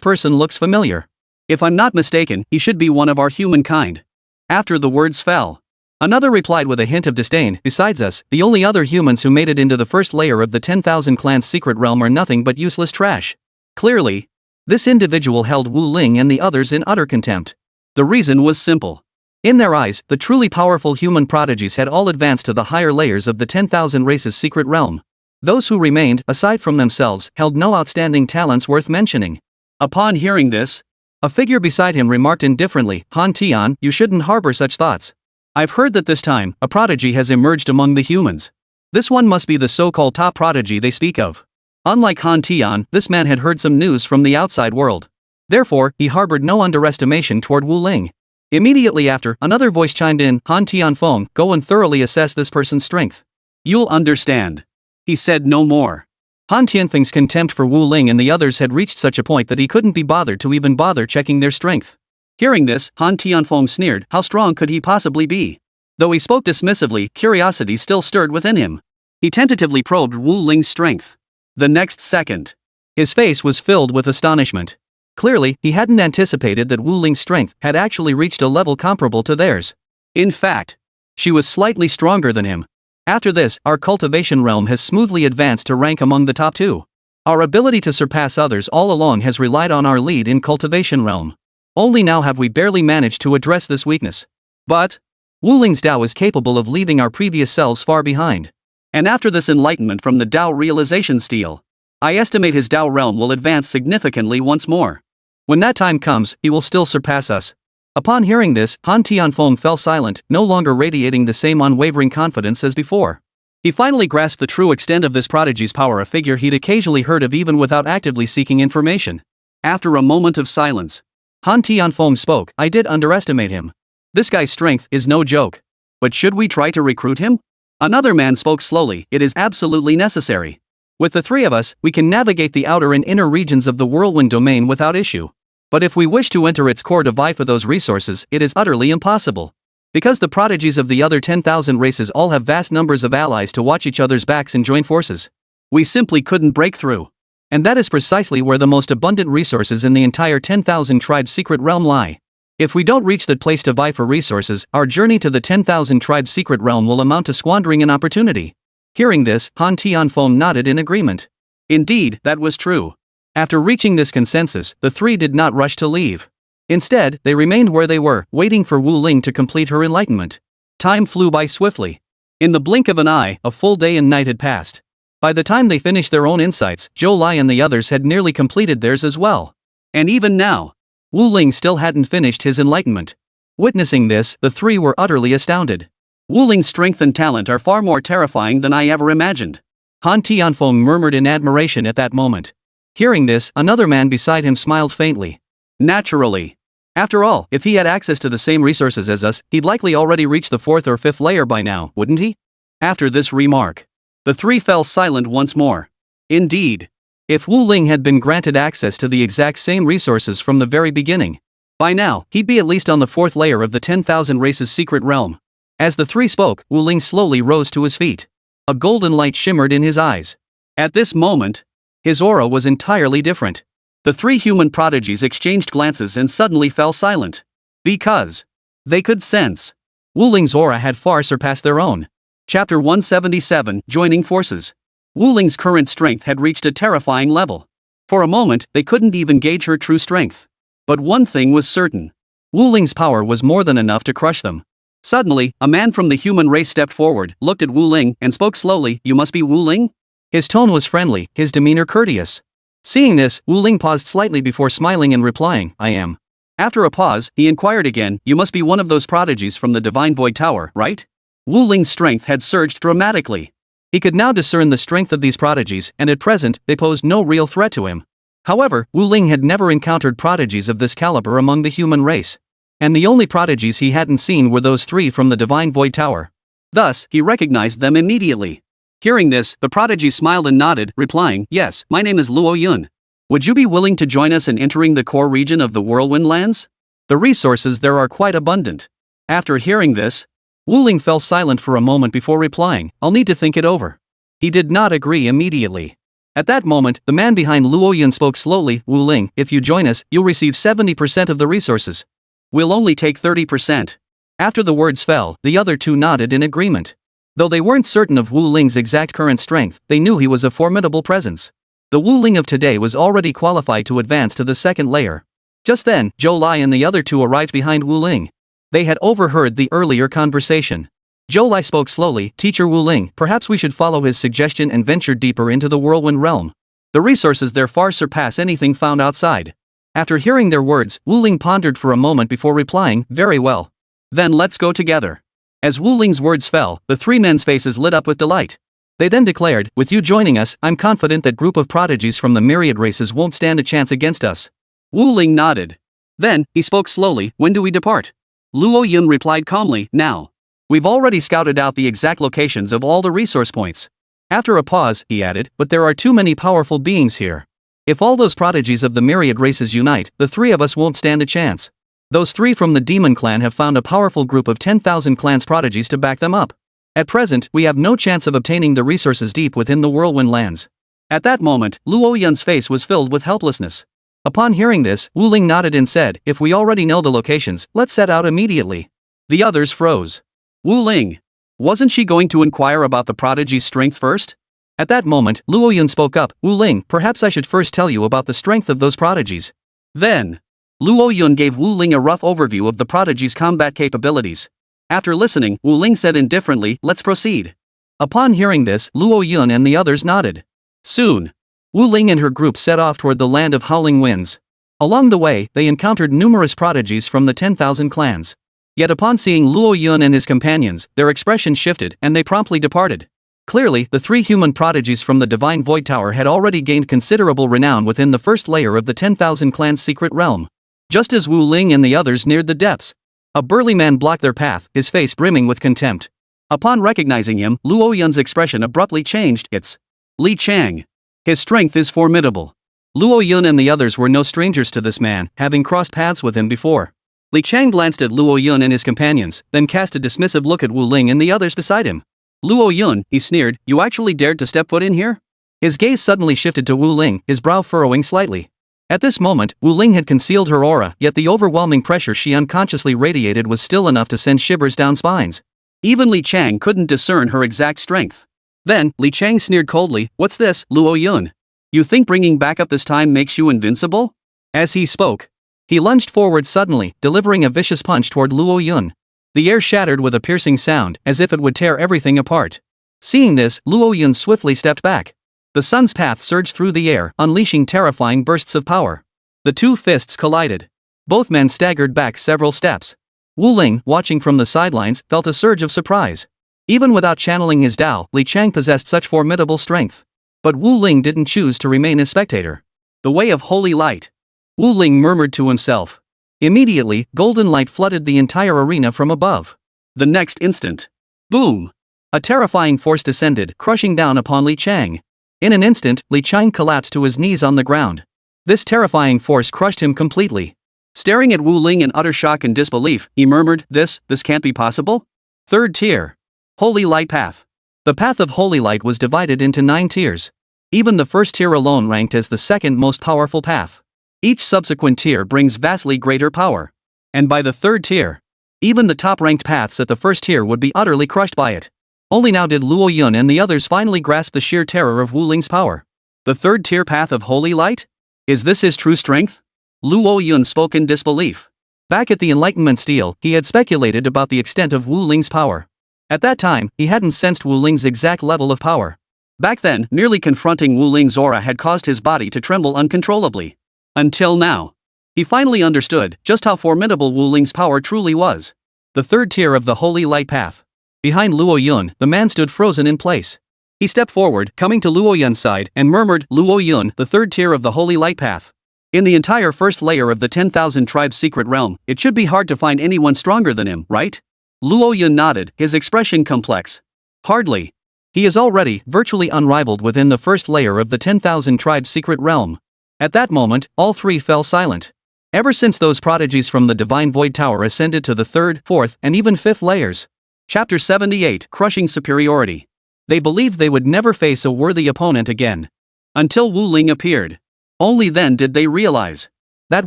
person looks familiar. If I'm not mistaken, he should be one of our humankind. After the words fell, another replied with a hint of disdain, besides us, the only other humans who made it into the first layer of the 10,000 clans' secret realm are nothing but useless trash. Clearly, this individual held Wu Ling and the others in utter contempt. The reason was simple. In their eyes, the truly powerful human prodigies had all advanced to the higher layers of the 10,000 races' secret realm. Those who remained, aside from themselves, held no outstanding talents worth mentioning. Upon hearing this, a figure beside him remarked indifferently, Han Tian, you shouldn't harbor such thoughts. I've heard that this time, a prodigy has emerged among the humans. This one must be the so-called top prodigy they speak of. Unlike Han Tian, this man had heard some news from the outside world. Therefore, he harbored no underestimation toward Wu Ling. Immediately after, another voice chimed in, Han Tianfeng, go and thoroughly assess this person's strength. You'll understand. He said no more. Han Tianfeng's contempt for Wu Ling and the others had reached such a point that he couldn't be bothered to even bother checking their strength. Hearing this, Han Tianfeng sneered, how strong could he possibly be? Though he spoke dismissively, curiosity still stirred within him. He tentatively probed Wu Ling's strength. The next second, his face was filled with astonishment. Clearly, he hadn't anticipated that Wu Ling's strength had actually reached a level comparable to theirs. In fact, she was slightly stronger than him. After this, our cultivation realm has smoothly advanced to rank among the top 2. Our ability to surpass others all along has relied on our lead in cultivation realm. Only now have we barely managed to address this weakness. But Wu Ling's Tao is capable of leaving our previous selves far behind. And after this enlightenment from the Tao realization stele, I estimate his Tao realm will advance significantly once more. When that time comes, he will still surpass us. Upon hearing this, Han Tianfeng fell silent, no longer radiating the same unwavering confidence as before. He finally grasped the true extent of this prodigy's power, a figure he'd occasionally heard of even without actively seeking information. After a moment of silence, Han Tianfeng spoke. I did underestimate him. This guy's strength is no joke. But should we try to recruit him? Another man spoke slowly. It is absolutely necessary. With the 3 of us, we can navigate the outer and inner regions of the whirlwind domain without issue. But if we wish to enter its core to vie for those resources, it is utterly impossible. Because the prodigies of the other 10,000 races all have vast numbers of allies to watch each other's backs and join forces, we simply couldn't break through. And that is precisely where the most abundant resources in the entire 10,000 tribes' secret realm lie. If we don't reach that place to vie for resources, our journey to the 10,000 tribes' secret realm will amount to squandering an opportunity. Hearing this, Han Tianfeng nodded in agreement. Indeed, that was true. After reaching this consensus, the 3 did not rush to leave. Instead, they remained where they were, waiting for Wu Ling to complete her enlightenment. Time flew by swiftly. In the blink of an eye, a full day and night had passed. By the time they finished their own insights, Zhou Lai and the others had nearly completed theirs as well. And even now, Wu Ling still hadn't finished his enlightenment. Witnessing this, the 3 were utterly astounded. Wu Ling's strength and talent are far more terrifying than I ever imagined. Han Tianfeng murmured in admiration at that moment. Hearing this, another man beside him smiled faintly. Naturally. After all, if he had access to the same resources as us, he'd likely already reached the 4th or 5th layer by now, wouldn't he? After this remark, the 3 fell silent once more. Indeed. If Wu Ling had been granted access to the exact same resources from the very beginning, by now, he'd be at least on the 4th layer of the 10,000 races' secret realm. As the 3 spoke, Wu Ling slowly rose to his feet. A golden light shimmered in his eyes. At this moment, his aura was entirely different. The 3 human prodigies exchanged glances and suddenly fell silent. Because they could sense Wu Ling's aura had far surpassed their own. Chapter 177, Joining Forces. Wu Ling's current strength had reached a terrifying level. For a moment, they couldn't even gauge her true strength. But one thing was certain. Wu Ling's power was more than enough to crush them. Suddenly, a man from the human race stepped forward, looked at Wu Ling, and spoke slowly. You must be Wu Ling? His tone was friendly, his demeanor courteous. Seeing this, Wu Ling paused slightly before smiling and replying, I am. After a pause, he inquired again, you must be one of those prodigies from the Divine Void Tower, right? Wu Ling's strength had surged dramatically. He could now discern the strength of these prodigies, and at present, they posed no real threat to him. However, Wu Ling had never encountered prodigies of this caliber among the human race. And the only prodigies he hadn't seen were those 3 from the Divine Void Tower. Thus, he recognized them immediately. Hearing this, the prodigy smiled and nodded, replying, yes, my name is Luo Yun. Would you be willing to join us in entering the core region of the Whirlwind Lands? The resources there are quite abundant. After hearing this, Wu Ling fell silent for a moment before replying, I'll need to think it over. He did not agree immediately. At that moment, the man behind Luo Yun spoke slowly, Wu Ling, if you join us, you'll receive 70% of the resources. We'll only take 30%. After the words fell, the other 2 nodded in agreement. Though they weren't certain of Wu Ling's exact current strength, they knew he was a formidable presence. The Wu Ling of today was already qualified to advance to the 2nd layer. Just then, Zhou Lai and the other 2 arrived behind Wu Ling. They had overheard the earlier conversation. Zhou Lai spoke slowly, Teacher Wu Ling, perhaps we should follow his suggestion and venture deeper into the whirlwind realm. The resources there far surpass anything found outside. After hearing their words, Wu Ling pondered for a moment before replying, very well. Then let's go together. As Wu Ling's words fell, the 3 men's faces lit up with delight. They then declared, with you joining us, I'm confident that group of prodigies from the myriad races won't stand a chance against us. Wu Ling nodded. Then, he spoke slowly, when do we depart? Luo Yun replied calmly, now. We've already scouted out the exact locations of all the resource points. After a pause, he added, but there are too many powerful beings here. If all those prodigies of the myriad races unite, the 3 of us won't stand a chance. Those 3 from the demon clan have found a powerful group of 10,000 clans prodigies to back them up. At present, we have no chance of obtaining the resources deep within the whirlwind lands. At that moment, Luo Yun's face was filled with helplessness. Upon hearing this, Wu Ling nodded and said, if we already know the locations, let's set out immediately. The others froze. Wu Ling. Wasn't she going to inquire about the prodigy's strength first? At that moment, Luo Yun spoke up, Wu Ling, perhaps I should first tell you about the strength of those prodigies. Then, Luo Yun gave Wu Ling a rough overview of the prodigy's combat capabilities. After listening, Wu Ling said indifferently, let's proceed. Upon hearing this, Luo Yun and the others nodded. Soon, Wu Ling and her group set off toward the land of howling winds. Along the way, they encountered numerous prodigies from the 10,000 clans. Yet upon seeing Luo Yun and his companions, their expression shifted and they promptly departed. Clearly, the 3 human prodigies from the Divine Void Tower had already gained considerable renown within the first layer of the 10,000 clans' secret realm. Just as Wu Ling and the others neared the depths, a burly man blocked their path, his face brimming with contempt. Upon recognizing him, Luo Yun's expression abruptly changed. It's Li Chang. His strength is formidable. Luo Yun and the others were no strangers to this man, having crossed paths with him before. Li Chang glanced at Luo Yun and his companions, then cast a dismissive look at Wu Ling and the others beside him. Luo Yun, he sneered, you actually dared to step foot in here? His gaze suddenly shifted to Wu Ling, his brow furrowing slightly. At this moment, Wu Ling had concealed her aura, yet the overwhelming pressure she unconsciously radiated was still enough to send shivers down spines. Even Li Chang couldn't discern her exact strength. Then, Li Chang sneered coldly, what's this, Luo Yun? You think bringing back up this time makes you invincible? As he spoke, he lunged forward suddenly, delivering a vicious punch toward Luo Yun. The air shattered with a piercing sound, as if it would tear everything apart. Seeing this, Luo Yun swiftly stepped back. The sun's path surged through the air, unleashing terrifying bursts of power. The 2 fists collided. Both men staggered back several steps. Wu Ling, watching from the sidelines, felt a surge of surprise. Even without channeling his Tao, Li Chang possessed such formidable strength. But Wu Ling didn't choose to remain a spectator. The way of holy light. Wu Ling murmured to himself. Immediately, golden light flooded the entire arena from above. The next instant, boom! A terrifying force descended, crushing down upon Li Chang. In an instant, Li Chang collapsed to his knees on the ground. This terrifying force crushed him completely. Staring at Wu Ling in utter shock and disbelief, he murmured, this can't be possible? 3rd tier. Holy Light Path. The path of Holy Light was divided into 9 tiers. Even the first tier alone ranked as the second most powerful path. Each subsequent tier brings vastly greater power. And by the 3rd tier, even the top-ranked paths at the first tier would be utterly crushed by it. Only now did Luo Yun and the others finally grasp the sheer terror of Wu Ling's power. The 3rd tier path of Holy Light? Is this his true strength? Luo Yun spoke in disbelief. Back at the Enlightenment Stele, he had speculated about the extent of Wu Ling's power. At that time, he hadn't sensed Wu Ling's exact level of power. Back then, merely confronting Wu Ling's aura had caused his body to tremble uncontrollably. Until now, he finally understood just how formidable Wu Ling's power truly was. The 3rd tier of the Holy Light Path. Behind Luo Yun, the man stood frozen in place. He stepped forward, coming to Luo Yun's side, and murmured, Luo Yun, the 3rd tier of the Holy Light Path. In the entire first layer of the 10,000 tribes' secret realm, it should be hard to find anyone stronger than him, right? Luo Yun nodded, his expression complex. Hardly. He is already virtually unrivaled within the first layer of the 10,000 tribes' secret realm. At that moment, all 3 fell silent. Ever since those prodigies from the Divine Void Tower ascended to the 3rd, 4th, and even 5th layers. Chapter 78, Crushing Superiority. They believed they would never face a worthy opponent again. Until Wu Ling appeared. Only then did they realize that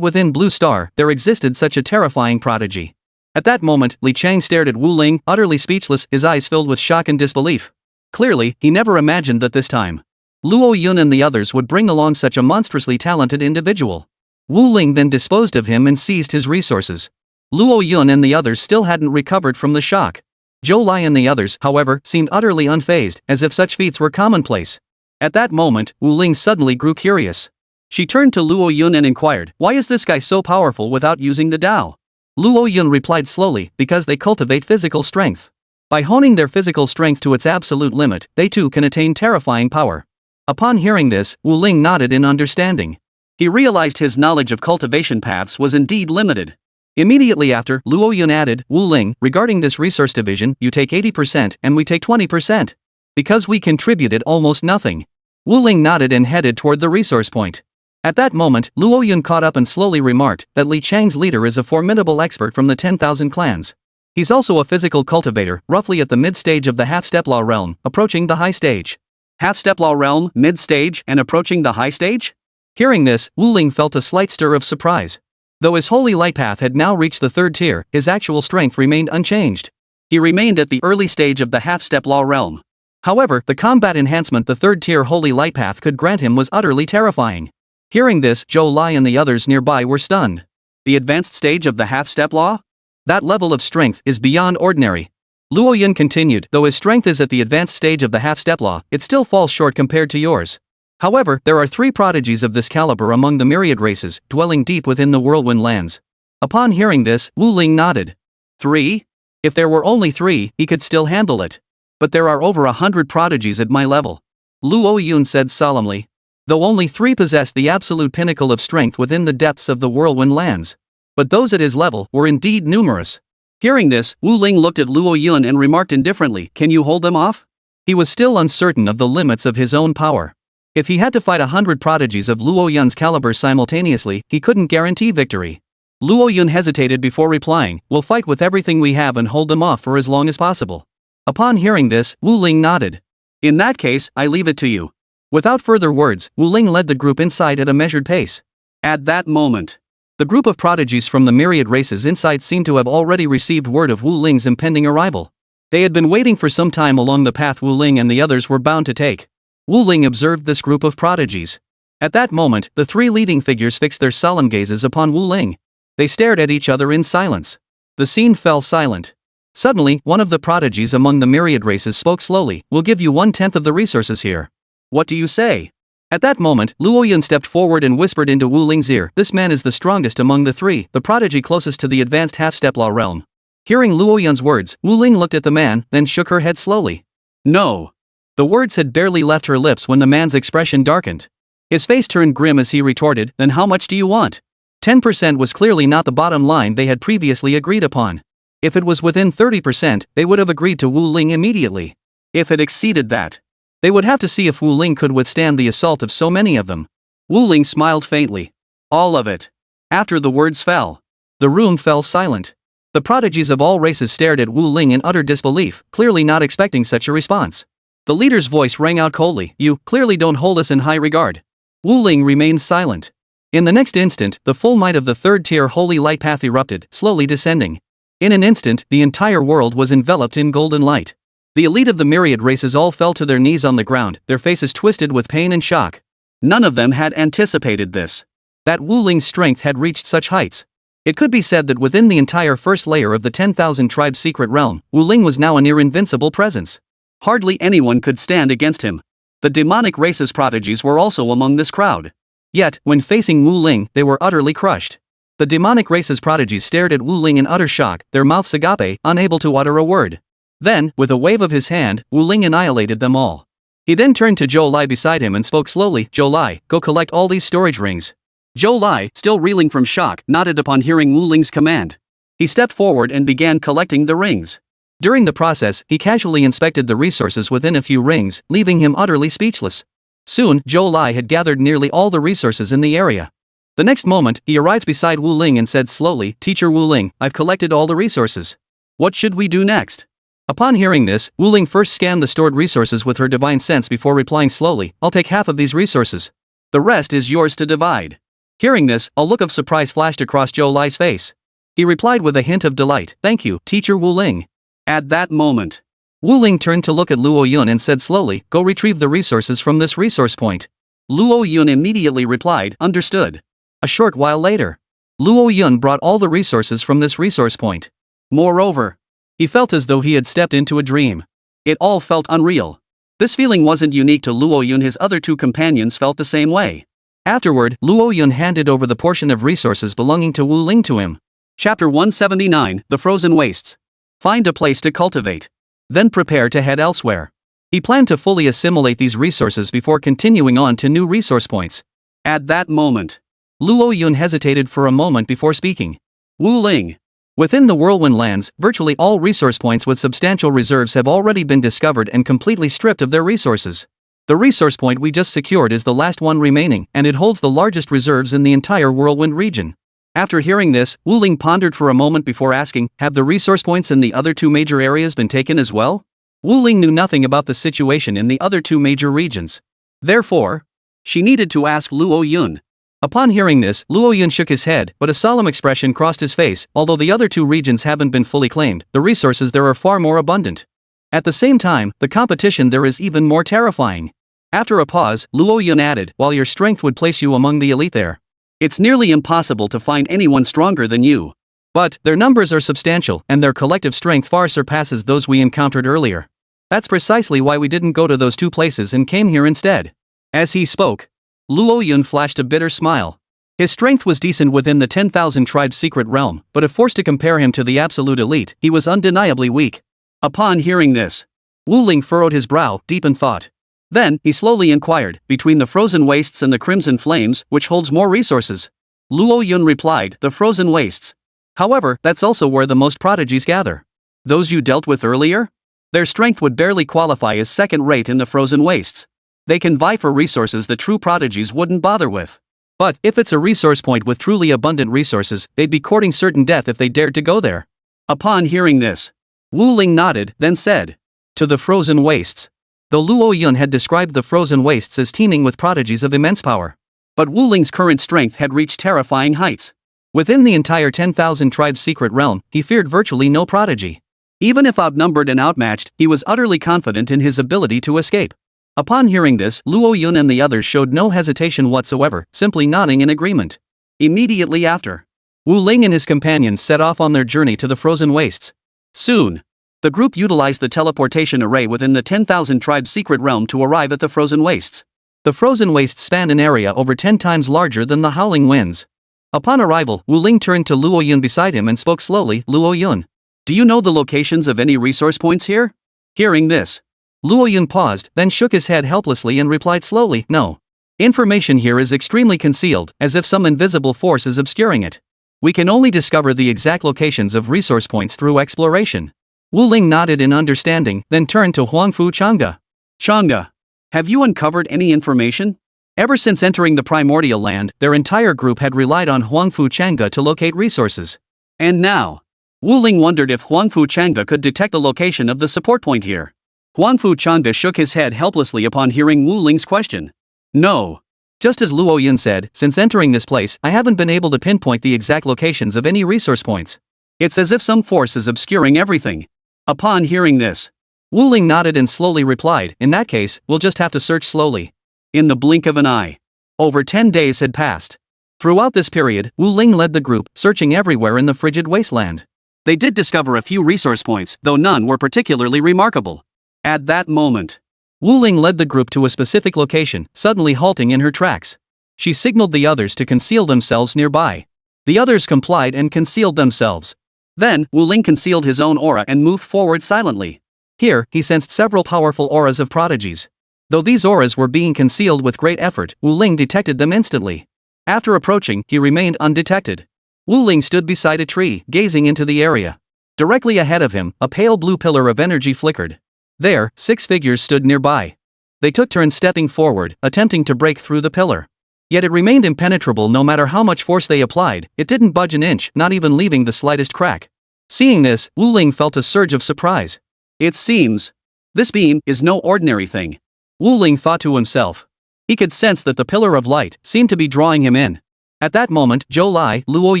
within Blue Star, there existed such a terrifying prodigy. At that moment, Li Chang stared at Wu Ling, utterly speechless, his eyes filled with shock and disbelief. Clearly, he never imagined that this time, Luo Yun and the others would bring along such a monstrously talented individual. Wu Ling then disposed of him and seized his resources. Luo Yun and the others still hadn't recovered from the shock. Zhou Lai and the others, however, seemed utterly unfazed, as if such feats were commonplace. At that moment, Wu Ling suddenly grew curious. She turned to Luo Yun and inquired, why is this guy so powerful without using the Tao? Luo Yun replied slowly, because they cultivate physical strength. By honing their physical strength to its absolute limit, they too can attain terrifying power. Upon hearing this, Wu Ling nodded in understanding. He realized his knowledge of cultivation paths was indeed limited. Immediately after, Luo Yun added, Wu Ling, regarding this resource division, you take 80% and we take 20%. Because we contributed almost nothing. Wu Ling nodded and headed toward the resource point. At that moment, Luo Yun caught up and slowly remarked that Li Chang's leader is a formidable expert from the 10,000 clans. He's also a physical cultivator, roughly at the mid-stage of the half-step law realm, approaching the high stage. Half-step law realm, mid-stage, and approaching the high stage? Hearing this, Wu Ling felt a slight stir of surprise. Though his holy light path had now reached the 3rd tier, his actual strength remained unchanged. He remained at the early stage of the half-step law realm. However, the combat enhancement the third-tier Holy Light Path could grant him was utterly terrifying. Hearing this, Zhou Lai and the others nearby were stunned. The advanced stage of the half-step law? That level of strength is beyond ordinary. Luo Yun continued, though his strength is at the advanced stage of the half-step law, it still falls short compared to yours. However, there are 3 prodigies of this caliber among the myriad races, dwelling deep within the whirlwind lands. Upon hearing this, Wu Ling nodded. 3? If there were only 3, he could still handle it. But there are over 100 prodigies at my level. Luo Yun said solemnly. Though only 3 possessed the absolute pinnacle of strength within the depths of the whirlwind lands. But those at his level were indeed numerous. Hearing this, Wu Ling looked at Luo Yun and remarked indifferently, can you hold them off? He was still uncertain of the limits of his own power. If he had to fight 100 prodigies of Luo Yun's caliber simultaneously, he couldn't guarantee victory. Luo Yun hesitated before replying, we'll fight with everything we have and hold them off for as long as possible. Upon hearing this, Wu Ling nodded. In that case, I leave it to you. Without further words, Wu Ling led the group inside at a measured pace. At that moment, the group of prodigies from the myriad races inside seemed to have already received word of Wu Ling's impending arrival. They had been waiting for some time along the path Wu Ling and the others were bound to take. Wu Ling observed this group of prodigies. At that moment, the 3 leading figures fixed their solemn gazes upon Wu Ling. They stared at each other in silence. The scene fell silent. Suddenly, one of the prodigies among the myriad races spoke slowly, we'll give you 1/10 of the resources here. What do you say? At that moment, Luo Yun stepped forward and whispered into Wu Ling's ear, this man is the strongest among the 3, the prodigy closest to the advanced half-step law realm. Hearing Luo Yun's words, Wu Ling looked at the man, then shook her head slowly. No. The words had barely left her lips when the man's expression darkened. His face turned grim as he retorted, then how much do you want? 10% was clearly not the bottom line they had previously agreed upon. If it was within 30%, they would have agreed to Wu Ling immediately. If it exceeded that, they would have to see if Wu Ling could withstand the assault of so many of them. Wu Ling smiled faintly. All of it. After the words fell, the room fell silent. The prodigies of all races stared at Wu Ling in utter disbelief, clearly not expecting such a response. The leader's voice rang out coldly, you clearly don't hold us in high regard. Wu Ling remained silent. In the next instant, the full might of the third-tier Holy Light Path erupted, slowly descending. In an instant, the entire world was enveloped in golden light. The elite of the myriad races all fell to their knees on the ground, their faces twisted with pain and shock. None of them had anticipated this. That Wu Ling's strength had reached such heights. It could be said that within the entire first layer of the 10,000 tribes secret realm, Wu Ling was now a near invincible presence. Hardly anyone could stand against him. The demonic race's prodigies were also among this crowd. Yet, when facing Wu Ling, they were utterly crushed. The demonic race's prodigies stared at Wu Ling in utter shock, their mouths agape, unable to utter a word. Then, with a wave of his hand, Wu Ling annihilated them all. He then turned to Zhou Lai beside him and spoke slowly, Zhou Lai, go collect all these storage rings. Zhou Lai, still reeling from shock, nodded upon hearing Wu Ling's command. He stepped forward and began collecting the rings. During the process, he casually inspected the resources within a few rings, leaving him utterly speechless. Soon, Zhou Lai had gathered nearly all the resources in the area. The next moment, he arrived beside Wu Ling and said slowly, Teacher Wu Ling, I've collected all the resources. What should we do next? Upon hearing this, Wu Ling first scanned the stored resources with her divine sense before replying slowly, I'll take half of these resources. The rest is yours to divide. Hearing this, a look of surprise flashed across Zhou Lai's face. He replied with a hint of delight, thank you, Teacher Wu Ling. At that moment, Wu Ling turned to look at Luo Yun and said slowly, go retrieve the resources from this resource point. Luo Yun immediately replied, understood. A short while later, Luo Yun brought all the resources from this resource point. Moreover, he felt as though he had stepped into a dream. It all felt unreal. This feeling wasn't unique to Luo Yun, his other 2 companions felt the same way. Afterward, Luo Yun handed over the portion of resources belonging to Wu Ling to him. Chapter 179, The Frozen Wastes. Find a place to cultivate. Then prepare to head elsewhere. He planned to fully assimilate these resources before continuing on to new resource points. At that moment, Luo Yun hesitated for a moment before speaking. Wu Ling. Within the Whirlwind Lands, virtually all resource points with substantial reserves have already been discovered and completely stripped of their resources. The resource point we just secured is the last one remaining, and it holds the largest reserves in the entire Whirlwind region. After hearing this, Wu Ling pondered for a moment before asking, have the resource points in the other 2 major areas been taken as well? Wu Ling knew nothing about the situation in the other 2 major regions. Therefore, she needed to ask Luo Yun. Upon hearing this, Luo Yun shook his head, but a solemn expression crossed his face. Although the other two regions haven't been fully claimed, the resources there are far more abundant. At the same time, the competition there is even more terrifying. After a pause, Luo Yun added, while your strength would place you among the elite there, it's nearly impossible to find anyone stronger than you. But their numbers are substantial, and their collective strength far surpasses those we encountered earlier. That's precisely why we didn't go to those two places and came here instead. As he spoke, Luo Yun flashed a bitter smile. His strength was decent within the 10,000 tribes' secret realm, but if forced to compare him to the absolute elite, he was undeniably weak. Upon hearing this, Wu Ling furrowed his brow, deep in thought. Then, he slowly inquired, between the frozen wastes and the crimson flames, which holds more resources? Luo Yun replied, the frozen wastes. However, that's also where the most prodigies gather. Those you dealt with earlier? Their strength would barely qualify as second-rate in the frozen wastes. They can vie for resources that true prodigies wouldn't bother with. But, if it's a resource point with truly abundant resources, they'd be courting certain death if they dared to go there. Upon hearing this, Wu Ling nodded, then said, to the frozen wastes. Though Luo Yun had described the frozen wastes as teeming with prodigies of immense power. But Wu Ling's current strength had reached terrifying heights. Within the entire 10,000 tribes' secret realm, he feared virtually no prodigy. Even if outnumbered and outmatched, he was utterly confident in his ability to escape. Upon hearing this, Luo Yun and the others showed no hesitation whatsoever, simply nodding in agreement. Immediately after, Wu Ling and his companions set off on their journey to the frozen wastes. Soon, the group utilized the teleportation array within the 10,000 tribes' secret realm to arrive at the frozen wastes. The frozen wastes span an area over 10 times larger than the howling winds. Upon arrival, Wu Ling turned to Luo Yun beside him and spoke slowly, Luo Yun, do you know the locations of any resource points here? Hearing this, Luo Yun paused, then shook his head helplessly and replied slowly, no. Information here is extremely concealed, as if some invisible force is obscuring it. We can only discover the exact locations of resource points through exploration. Wu Ling nodded in understanding, then turned to Huangfu Chang'e. Chang'e, have you uncovered any information? Ever since entering the primordial land, their entire group had relied on Huangfu Chang'e to locate resources. And now, Wu Ling wondered if Huangfu Chang'e could detect the location of the support point here. Huangfu Chang'e shook his head helplessly upon hearing Wu Ling's question. No. Just as Luo Yun said, since entering this place, I haven't been able to pinpoint the exact locations of any resource points. It's as if some force is obscuring everything. Upon hearing this, Wu Ling nodded and slowly replied, in that case, we'll just have to search slowly. In the blink of an eye, over 10 days had passed. Throughout this period, Wu Ling led the group, searching everywhere in the frigid wasteland. They did discover a few resource points, though none were particularly remarkable. At that moment, Wu Ling led the group to a specific location, suddenly halting in her tracks. She signaled the others to conceal themselves nearby. The others complied and concealed themselves. Then, Wu Ling concealed his own aura and moved forward silently. Here, he sensed several powerful auras of prodigies. Though these auras were being concealed with great effort, Wu Ling detected them instantly. After approaching, he remained undetected. Wu Ling stood beside a tree, gazing into the area. Directly ahead of him, a pale blue pillar of energy flickered. There, 6 figures stood nearby. They took turns stepping forward, attempting to break through the pillar. Yet it remained impenetrable no matter how much force they applied, it didn't budge an inch, not even leaving the slightest crack. Seeing this, Wu Ling felt a surge of surprise. It seems, this beam is no ordinary thing. Wu Ling thought to himself. He could sense that the pillar of light seemed to be drawing him in. At that moment, Zhou Lai, Luo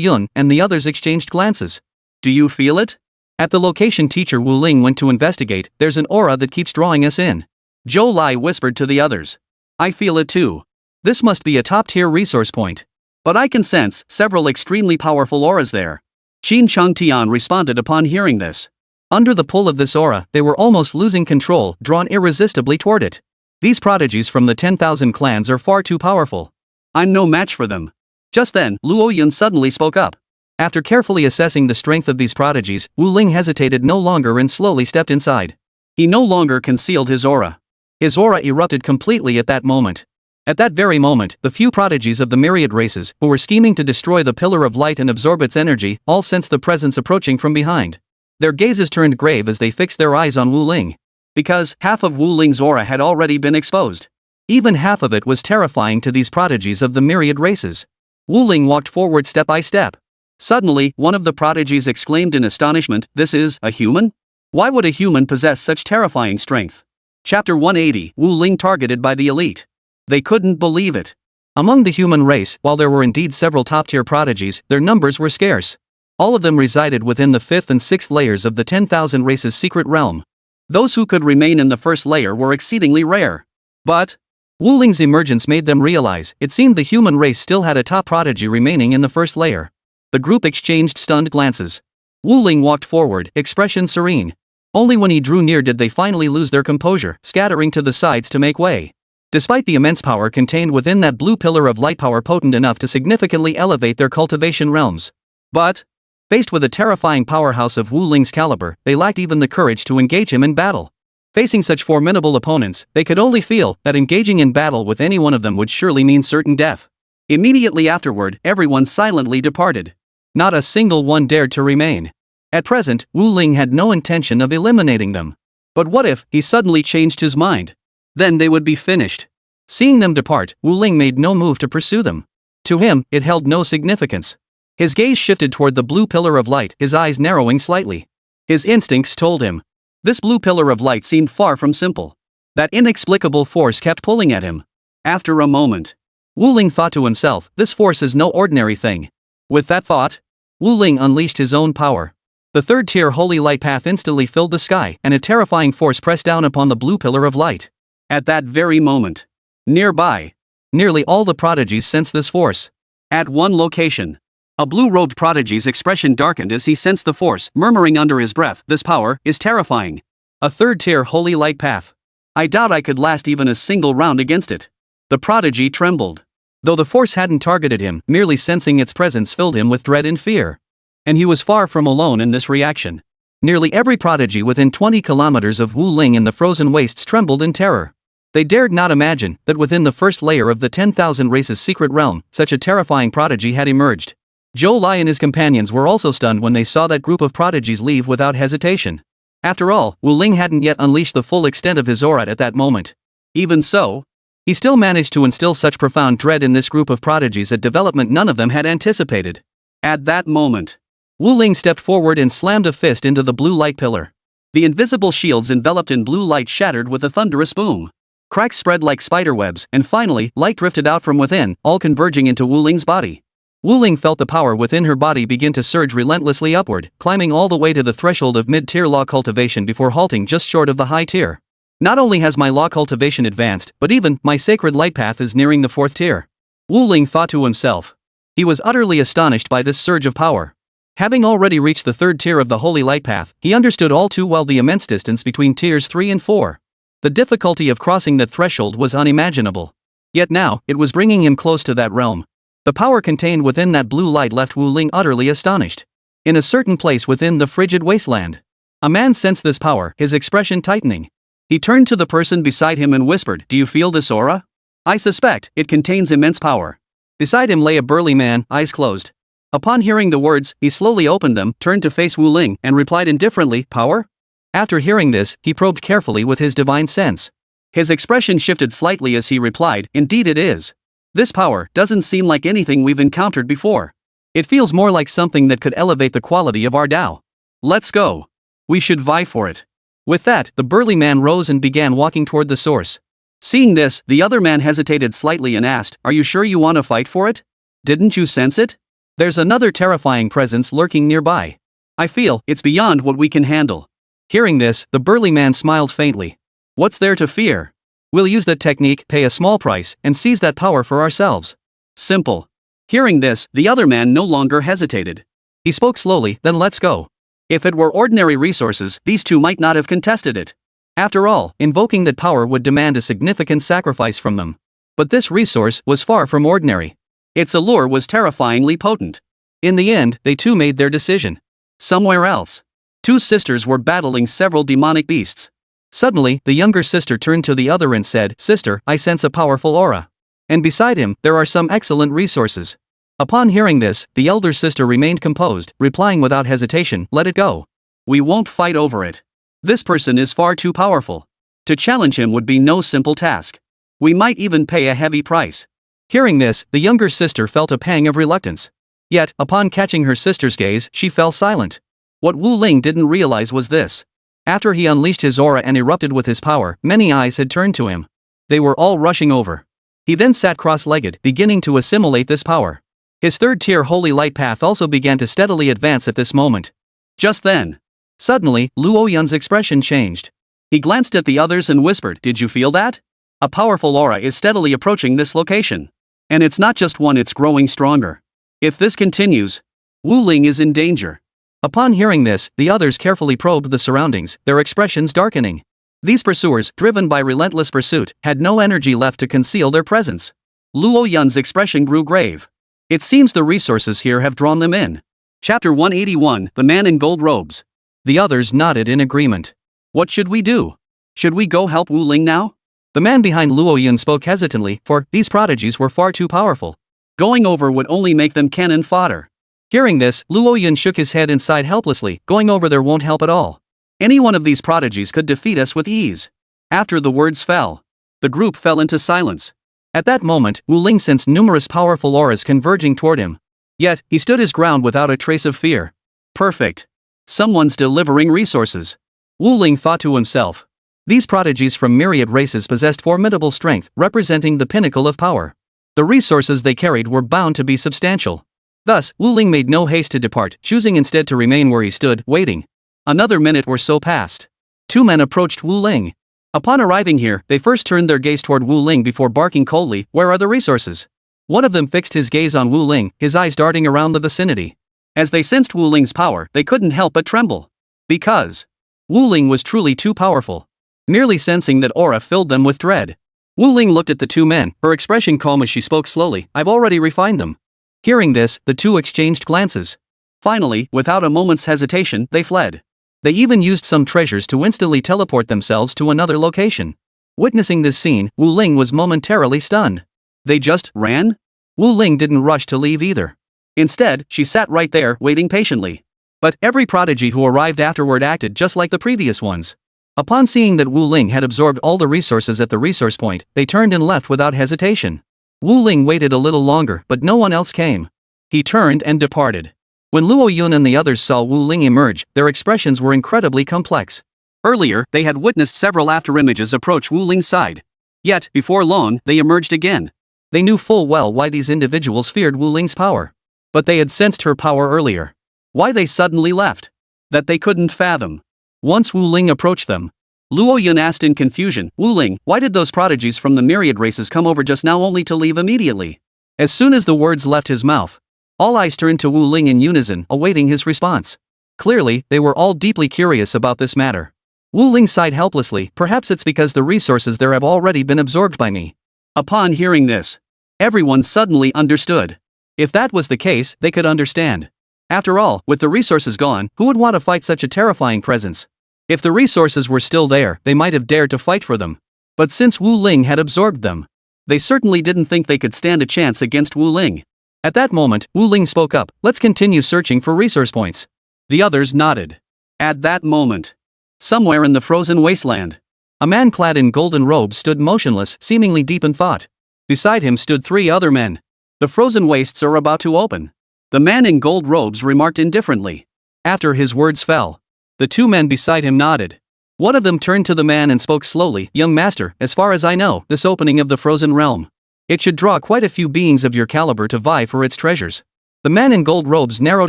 Yun, and the others exchanged glances. Do you feel it? At the location teacher Wu Ling went to investigate, there's an aura that keeps drawing us in. Zhou Lai whispered to the others. I feel it too. This must be a top-tier resource point. But I can sense several extremely powerful auras there. Qin Changtian responded upon hearing this. Under the pull of this aura, they were almost losing control, drawn irresistibly toward it. These prodigies from the 10,000 clans are far too powerful. I'm no match for them. Just then, Luo Yun suddenly spoke up. After carefully assessing the strength of these prodigies, Wu Ling hesitated no longer and slowly stepped inside. He no longer concealed his aura. His aura erupted completely at that moment. At that very moment, the few prodigies of the myriad races, who were scheming to destroy the pillar of light and absorb its energy, all sensed the presence approaching from behind. Their gazes turned grave as they fixed their eyes on Wu Ling. Because half of Wu Ling's aura had already been exposed. Even half of it was terrifying to these prodigies of the myriad races. Wu Ling walked forward step by step. Suddenly, one of the prodigies exclaimed in astonishment, "This is a human? Why would a human possess such terrifying strength?" Chapter 180, Wu Ling targeted by the elite. They couldn't believe it. Among the human race, while there were indeed several top-tier prodigies, their numbers were scarce. All of them resided within the 5th and 6th layers of the 10,000 races' secret realm. Those who could remain in the first layer were exceedingly rare. But Wu Ling's emergence made them realize it seemed the human race still had a top prodigy remaining in the first layer. The group exchanged stunned glances. Wu Ling walked forward, expression serene. Only when he drew near did they finally lose their composure, scattering to the sides to make way. Despite the immense power contained within that blue pillar of light, power potent enough to significantly elevate their cultivation realms. But faced with a terrifying powerhouse of Wu Ling's caliber, they lacked even the courage to engage him in battle. Facing such formidable opponents, they could only feel that engaging in battle with any one of them would surely mean certain death. Immediately afterward, everyone silently departed. Not a single one dared to remain. At present, Wu Ling had no intention of eliminating them. But what if he suddenly changed his mind? Then they would be finished. Seeing them depart, Wu Ling made no move to pursue them. To him, it held no significance. His gaze shifted toward the blue pillar of light, his eyes narrowing slightly. His instincts told him. This blue pillar of light seemed far from simple. That inexplicable force kept pulling at him. After a moment, Wu Ling thought to himself, this force is no ordinary thing. With that thought, Wu Ling unleashed his own power. The third-tier holy light path instantly filled the sky, and a terrifying force pressed down upon the blue pillar of light. At that very moment, nearby, nearly all the prodigies sensed this force. At one location, a blue-robed prodigy's expression darkened as he sensed the force, murmuring under his breath, this power is terrifying. A third-tier holy light path. I doubt I could last even a single round against it. The prodigy trembled. Though the force hadn't targeted him, merely sensing its presence filled him with dread and fear. And he was far from alone in this reaction. Nearly every prodigy within 20 kilometers of Wu Ling in the frozen wastes trembled in terror. They dared not imagine that within the first layer of the 10,000 races' secret realm, such a terrifying prodigy had emerged. Zhou Lai and his companions were also stunned when they saw that group of prodigies leave without hesitation. After all, Wu Ling hadn't yet unleashed the full extent of his aura at that moment. Even so, he still managed to instill such profound dread in this group of prodigies, a development none of them had anticipated. At that moment, Wu Ling stepped forward and slammed a fist into the blue light pillar. The invisible shields enveloped in blue light shattered with a thunderous boom. Cracks spread like spiderwebs, and finally, light drifted out from within, all converging into Wu Ling's body. Wu Ling felt the power within her body begin to surge relentlessly upward, climbing all the way to the threshold of mid-tier law cultivation before halting just short of the high tier. Not only has my law cultivation advanced, but even my sacred light path is nearing the 4th tier. Wu Ling thought to himself. He was utterly astonished by this surge of power. Having already reached the 3rd tier of the holy light path, he understood all too well the immense distance between tiers 3 and 4. The difficulty of crossing that threshold was unimaginable. Yet now, it was bringing him close to that realm. The power contained within that blue light left Wu Ling utterly astonished. In a certain place within the frigid wasteland, a man sensed this power, his expression tightening. He turned to the person beside him and whispered, "Do you feel this aura? I suspect it contains immense power." Beside him lay a burly man, eyes closed. Upon hearing the words, he slowly opened them, turned to face Wu Ling, and replied indifferently, "Power?" After hearing this, he probed carefully with his divine sense. His expression shifted slightly as he replied, "Indeed it is. This power doesn't seem like anything we've encountered before. It feels more like something that could elevate the quality of our Tao. Let's go. We should vie for it." With that, the burly man rose and began walking toward the source. Seeing this, the other man hesitated slightly and asked, "Are you sure you want to fight for it? Didn't you sense it? There's another terrifying presence lurking nearby. I feel it's beyond what we can handle." Hearing this, the burly man smiled faintly. "What's there to fear? We'll use that technique, pay a small price, and seize that power for ourselves. Simple." Hearing this, the other man no longer hesitated. He spoke slowly, "Then let's go." If it were ordinary resources, these two might not have contested it. After all, invoking that power would demand a significant sacrifice from them. But this resource was far from ordinary. Its allure was terrifyingly potent. In the end, they too made their decision. Somewhere else, two sisters were battling several demonic beasts. Suddenly, the younger sister turned to the other and said, "Sister, I sense a powerful aura. And beside him, there are some excellent resources." Upon hearing this, the elder sister remained composed, replying without hesitation, "Let it go. We won't fight over it. This person is far too powerful. To challenge him would be no simple task. We might even pay a heavy price." Hearing this, the younger sister felt a pang of reluctance. Yet, upon catching her sister's gaze, she fell silent. What Wu Ling didn't realize was this. After he unleashed his aura and erupted with his power, many eyes had turned to him. They were all rushing over. He then sat cross-legged, beginning to assimilate this power. His third-tier holy light path also began to steadily advance at this moment. Just then, suddenly, Luo Yun's expression changed. He glanced at the others and whispered, "Did you feel that? A powerful aura is steadily approaching this location. And it's not just one, it's growing stronger. If this continues, Wu Ling is in danger." Upon hearing this, the others carefully probed the surroundings, their expressions darkening. These pursuers, driven by relentless pursuit, had no energy left to conceal their presence. Luo Yun's expression grew grave. It seems the resources here have drawn them in. Chapter 181, The Man in Gold Robes. The others nodded in agreement. "What should we do? Should we go help Wu Ling now?" The man behind Luo Yun spoke hesitantly, for these prodigies were far too powerful. Going over would only make them cannon fodder. Hearing this, Luo Yun shook his head and sighed helplessly. "Going over there won't help at all. Any one of these prodigies could defeat us with ease." After the words fell, the group fell into silence. At that moment, Wu Ling sensed numerous powerful auras converging toward him. Yet, he stood his ground without a trace of fear. Perfect. Someone's delivering resources. Wu Ling thought to himself. These prodigies from myriad races possessed formidable strength, representing the pinnacle of power. The resources they carried were bound to be substantial. Thus, Wu Ling made no haste to depart, choosing instead to remain where he stood, waiting. Another minute or so passed. Two men approached Wu Ling. Upon arriving here, they first turned their gaze toward Wu Ling before barking coldly, "Where are the resources?" One of them fixed his gaze on Wu Ling, his eyes darting around the vicinity. As they sensed Wu Ling's power, they couldn't help but tremble. Because Wu Ling was truly too powerful. Merely sensing that aura filled them with dread. Wu Ling looked at the two men, her expression calm as she spoke slowly. "I've already refined them." Hearing this, the two exchanged glances. Finally, without a moment's hesitation, they fled. They even used some treasures to instantly teleport themselves to another location. Witnessing this scene, Wu Ling was momentarily stunned. They just ran? Wu Ling didn't rush to leave either. Instead, she sat right there, waiting patiently. But every prodigy who arrived afterward acted just like the previous ones. Upon seeing that Wu Ling had absorbed all the resources at the resource point, they turned and left without hesitation. Wu Ling waited a little longer, but no one else came. He turned and departed. When Luo Yun and the others saw Wu Ling emerge, their expressions were incredibly complex. Earlier, they had witnessed several afterimages approach Wu Ling's side. Yet, before long, they emerged again. They knew full well why these individuals feared Wu Ling's power. But they had sensed her power earlier. Why they suddenly left? That they couldn't fathom. Once Wu Ling approached them, Luo Yun asked in confusion, "Wu Ling, why did those prodigies from the myriad races come over just now only to leave immediately?" As soon as the words left his mouth, all eyes turned to Wu Ling in unison, awaiting his response. Clearly, they were all deeply curious about this matter. Wu Ling sighed helplessly. "Perhaps it's because the resources there have already been absorbed by me." Upon hearing this, everyone suddenly understood. If that was the case, they could understand. After all, with the resources gone, who would want to fight such a terrifying presence? If the resources were still there, they might have dared to fight for them. But since Wu Ling had absorbed them, they certainly didn't think they could stand a chance against Wu Ling. At that moment, Wu Ling spoke up, "Let's continue searching for resource points." The others nodded. At that moment, somewhere in the frozen wasteland, a man clad in golden robes stood motionless, seemingly deep in thought. Beside him stood three other men. "The frozen wastes are about to open," the man in gold robes remarked indifferently. After his words fell, the two men beside him nodded. One of them turned to the man and spoke slowly, "Young master, as far as I know, this opening of the frozen realm, it should draw quite a few beings of your caliber to vie for its treasures." The man in gold robes narrowed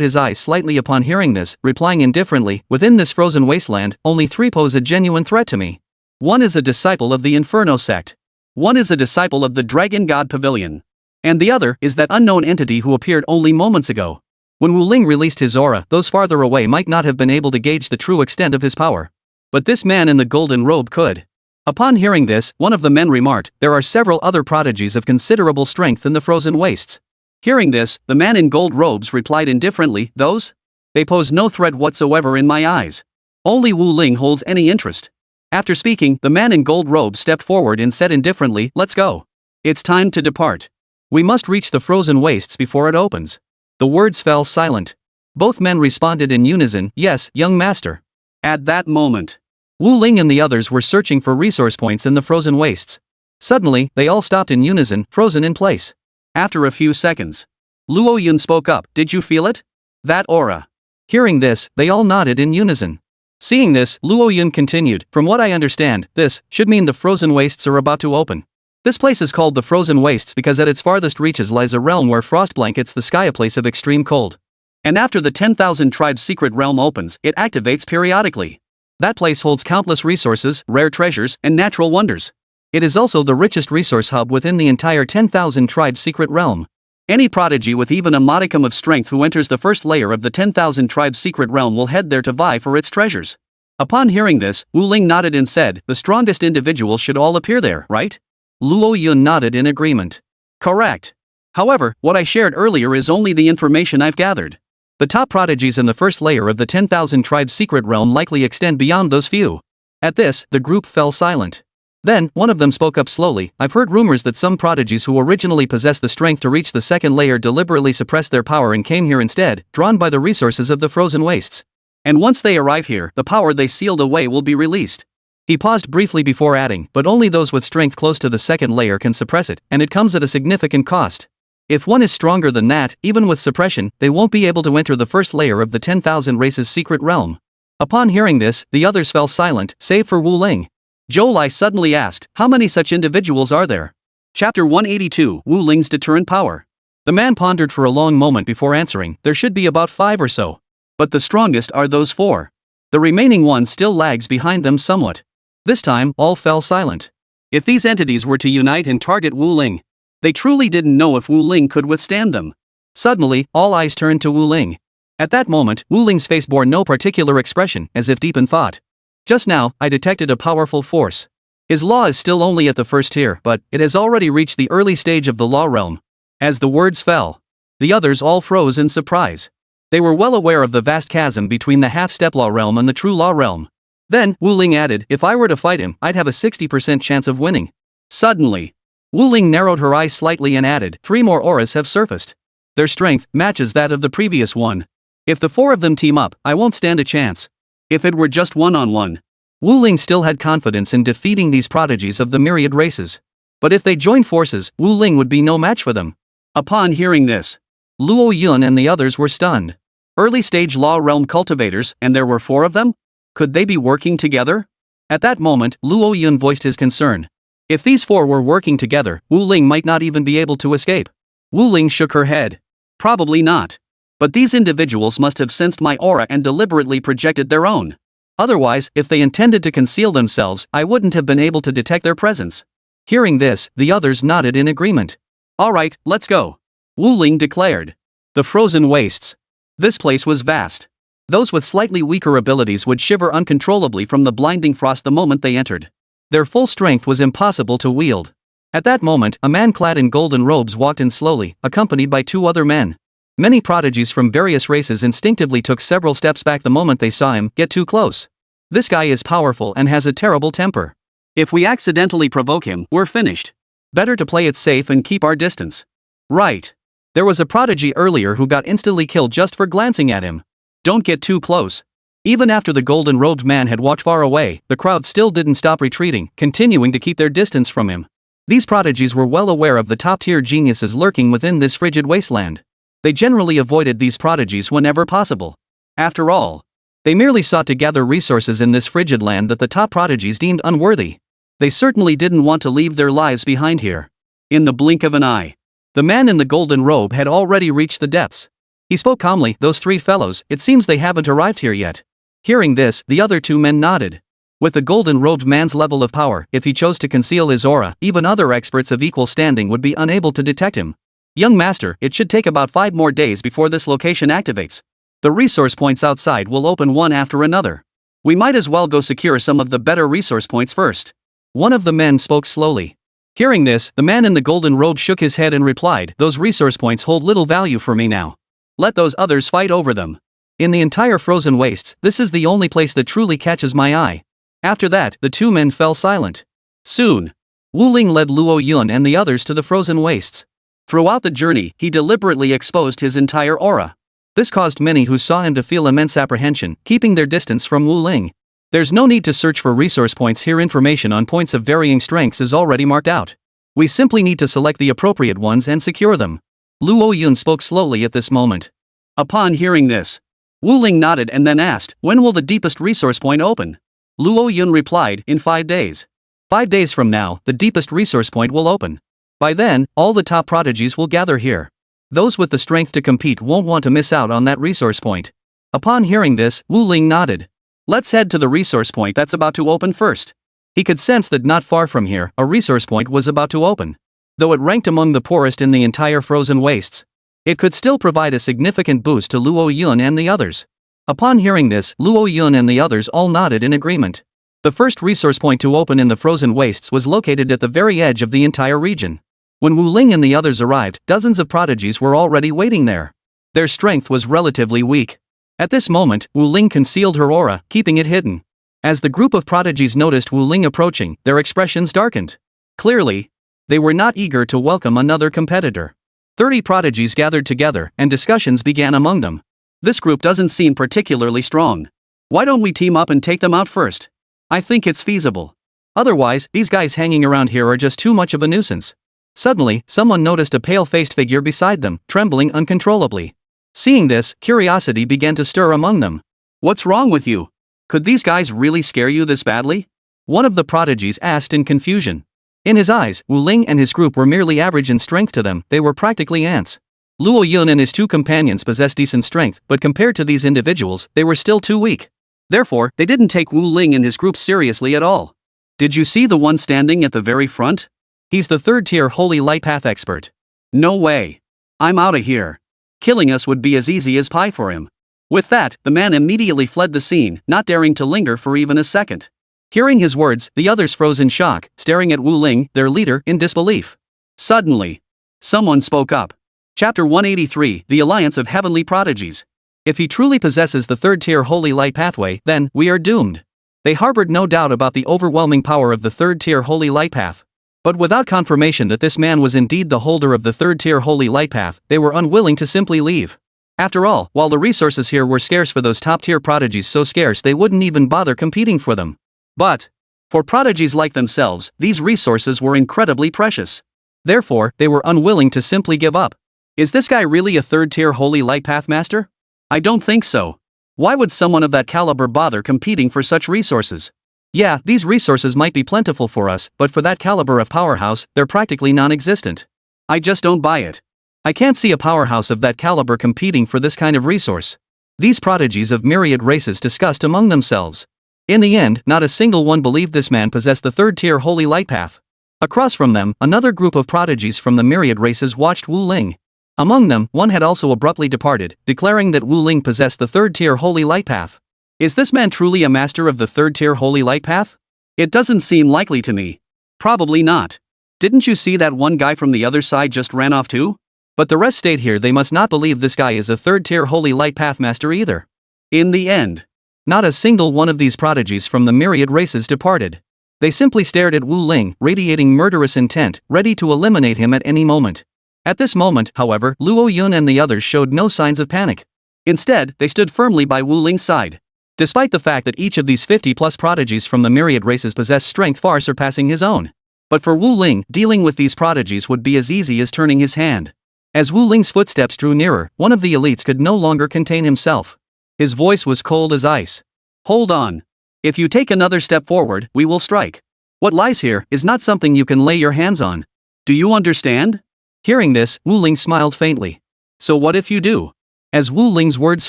his eyes slightly upon hearing this, replying indifferently, "Within this frozen wasteland, only three pose a genuine threat to me. One is a disciple of the Inferno sect. One is a disciple of the Dragon God Pavilion. And the other is that unknown entity who appeared only moments ago." When Wu Ling released his aura, those farther away might not have been able to gauge the true extent of his power. But this man in the golden robe could. Upon hearing this, one of the men remarked, "There are several other prodigies of considerable strength in the frozen wastes." Hearing this, the man in gold robes replied indifferently, "Those? They pose no threat whatsoever in my eyes. Only Wu Ling holds any interest." After speaking, the man in gold robes stepped forward and said indifferently, "Let's go. It's time to depart. We must reach the frozen wastes before it opens." The words fell silent. Both men responded in unison, "Yes, young master." At that moment, Wu Ling and the others were searching for resource points in the frozen wastes. Suddenly, they all stopped in unison, frozen in place. After a few seconds, Luo Yun spoke up, "Did you feel it? That aura?" Hearing this, they all nodded in unison. Seeing this, Luo Yun continued, "From what I understand, this should mean the frozen wastes are about to open." This place is called the Frozen Wastes because at its farthest reaches lies a realm where frost blankets the sky, a place of extreme cold. And after the 10,000 tribes secret realm opens, it activates periodically. That place holds countless resources, rare treasures, and natural wonders. It is also the richest resource hub within the entire 10,000 tribes secret realm. Any prodigy with even a modicum of strength who enters the first layer of the 10,000 tribes secret realm will head there to vie for its treasures. Upon hearing this, Wu Ling nodded and said, "The strongest individuals should all appear there, right?" Luo Yun nodded in agreement. "Correct. However, what I shared earlier is only the information I've gathered. The top prodigies in the first layer of the 10,000 tribes secret realm likely extend beyond those few." At this, the group fell silent. Then, one of them spoke up slowly. "I've heard rumors that some prodigies who originally possessed the strength to reach the second layer deliberately suppressed their power and came here instead, drawn by the resources of the Frozen Wastes. And once they arrive here, the power they sealed away will be released." He paused briefly before adding, "But only those with strength close to the second layer can suppress it, and it comes at a significant cost. If one is stronger than that, even with suppression, they won't be able to enter the first layer of the 10,000 races secret realm." Upon hearing this, the others fell silent, save for Wu Ling. Zhou Lai suddenly asked, "How many such individuals are there?" Chapter 182, Wu Ling's Deterrent Power. The man pondered for a long moment before answering. "There should be about 5 or so. But the strongest are those 4. The remaining one still lags behind them somewhat." This time, all fell silent. If these entities were to unite and target Wu Ling, they truly didn't know if Wu Ling could withstand them. Suddenly, all eyes turned to Wu Ling. At that moment, Wu Ling's face bore no particular expression, as if deep in thought. "Just now, I detected a powerful force. His law is still only at the first tier, but it has already reached the early stage of the law realm." As the words fell, the others all froze in surprise. They were well aware of the vast chasm between the half-step law realm and the true law realm. Then, Wu Ling added, "If I were to fight him, I'd have a 60% chance of winning." Suddenly, Wu Ling narrowed her eyes slightly and added, 3 more auras have surfaced. Their strength matches that of the previous one. If the 4 of them team up, I won't stand a chance. If it were just one-on-one. Wu Ling still had confidence in defeating these prodigies of the myriad races. But if they joined forces, Wu Ling would be no match for them. Upon hearing this, Luo Yun and the others were stunned. Early-stage law realm cultivators, and there were 4 of them? Could they be working together? At that moment, Luo Yun voiced his concern. If these 4 were working together, Wu Ling might not even be able to escape. Wu Ling shook her head. Probably not. But these individuals must have sensed my aura and deliberately projected their own. Otherwise, if they intended to conceal themselves, I wouldn't have been able to detect their presence. Hearing this, the others nodded in agreement. "All right, let's go," Wu Ling declared. The Frozen Wastes. This place was vast. Those with slightly weaker abilities would shiver uncontrollably from the blinding frost the moment they entered. Their full strength was impossible to wield. At that moment, a man clad in golden robes walked in slowly, accompanied by 2 other men. Many prodigies from various races instinctively took several steps back the moment they saw him get too close. This guy is powerful and has a terrible temper. If we accidentally provoke him, we're finished. Better to play it safe and keep our distance. Right. There was a prodigy earlier who got instantly killed just for glancing at him. Don't get too close. Even after the golden-robed man had walked far away, the crowd still didn't stop retreating, continuing to keep their distance from him. These prodigies were well aware of the top-tier geniuses lurking within this frigid wasteland. They generally avoided these prodigies whenever possible. After all, they merely sought to gather resources in this frigid land that the top prodigies deemed unworthy. They certainly didn't want to leave their lives behind here. In the blink of an eye, the man in the golden robe had already reached the depths. He spoke calmly, "Those 3 fellows, it seems they haven't arrived here yet." Hearing this, the other 2 men nodded. With the golden-robed man's level of power, if he chose to conceal his aura, even other experts of equal standing would be unable to detect him. "Young master, it should take about 5 more days before this location activates. The resource points outside will open one after another. We might as well go secure some of the better resource points first." One of the men spoke slowly. Hearing this, the man in the golden robe shook his head and replied, "Those resource points hold little value for me now. Let those others fight over them. In the entire Frozen Wastes, this is the only place that truly catches my eye." After that, the 2 men fell silent. Soon, Wu Ling led Luo Yun and the others to the Frozen Wastes. Throughout the journey, he deliberately exposed his entire aura. This caused many who saw him to feel immense apprehension, keeping their distance from Wu Ling. There's no need to search for resource points here. Information on points of varying strengths is already marked out. We simply need to select the appropriate ones and secure them. Luo Yun spoke slowly at this moment. Upon hearing this, Wu Ling nodded and then asked, "When will the deepest resource point open?" Luo Yun replied, "In 5 days. 5 days from now, the deepest resource point will open. By then, all the top prodigies will gather here. Those with the strength to compete won't want to miss out on that resource point. Upon hearing this, Wu Ling nodded. Let's head to the resource point that's about to open first. He could sense that not far from here, a resource point was about to open. Though it ranked among the poorest in the entire frozen wastes, it could still provide a significant boost to Luo Yun and the others. Upon hearing this, Luo Yun and the others all nodded in agreement. The first resource point to open in the frozen wastes was located at the very edge of the entire region. When Wu Ling and the others arrived, dozens of prodigies were already waiting there. Their strength was relatively weak. At this moment, Wu Ling concealed her aura, keeping it hidden. As the group of prodigies noticed Wu Ling approaching, their expressions darkened. Clearly, they were not eager to welcome another competitor. 30 prodigies gathered together, and discussions began among them. This group doesn't seem particularly strong. Why don't we team up and take them out first? I think it's feasible. Otherwise, these guys hanging around here are just too much of a nuisance. Suddenly, someone noticed a pale-faced figure beside them, trembling uncontrollably. Seeing this, curiosity began to stir among them. What's wrong with you? Could these guys really scare you this badly? One of the prodigies asked in confusion. In his eyes, Wu Ling and his group were merely average in strength to them, they were practically ants. Luo Yun and his 2 companions possessed decent strength, but compared to these individuals, they were still too weak. Therefore, they didn't take Wu Ling and his group seriously at all. Did you see the one standing at the very front? He's the 3rd-tier Holy Light Path expert. No way. I'm outta here. Killing us would be as easy as pie for him. With that, the man immediately fled the scene, not daring to linger for even a second. Hearing his words, the others froze in shock, staring at Wu Ling, their leader, in disbelief. Suddenly, someone spoke up. Chapter 183, The Alliance of Heavenly Prodigies. If he truly possesses the 3rd-tier Holy Light Pathway, then we are doomed. They harbored no doubt about the overwhelming power of the 3rd-tier Holy Light Path. But without confirmation that this man was indeed the holder of the 3rd-tier Holy Light Path, they were unwilling to simply leave. After all, while the resources here were scarce for those top-tier prodigies, so scarce they wouldn't even bother competing for them. But, for prodigies like themselves, these resources were incredibly precious. Therefore, they were unwilling to simply give up. Is this guy really a 3rd-tier Holy Light Path master? I don't think so. Why would someone of that caliber bother competing for such resources? Yeah, these resources might be plentiful for us, but for that caliber of powerhouse, they're practically non-existent. I just don't buy it. I can't see a powerhouse of that caliber competing for this kind of resource. These prodigies of myriad races discussed among themselves. In the end, not a single one believed this man possessed the 3rd-tier Holy Light Path. Across from them, another group of prodigies from the myriad races watched Wu Ling. Among them, one had also abruptly departed, declaring that Wu Ling possessed the 3rd-tier Holy Light Path. Is this man truly a master of the 3rd-tier Holy Light Path? It doesn't seem likely to me. Probably not. Didn't you see that one guy from the other side just ran off too? But the rest stayed here. They must not believe this guy is a 3rd-tier Holy Light Path master either. In the end, not a single one of these prodigies from the myriad races departed. They simply stared at Wu Ling, radiating murderous intent, ready to eliminate him at any moment. At this moment, however, Luo Yun and the others showed no signs of panic. Instead, they stood firmly by Wu Ling's side. Despite the fact that each of these 50-plus prodigies from the myriad races possessed strength far surpassing his own. But for Wu Ling, dealing with these prodigies would be as easy as turning his hand. As Wu Ling's footsteps drew nearer, one of the elites could no longer contain himself. His voice was cold as ice. Hold on. If you take another step forward, we will strike. What lies here is not something you can lay your hands on. Do you understand? Hearing this, Wu Ling smiled faintly. So what if you do? As Wu Ling's words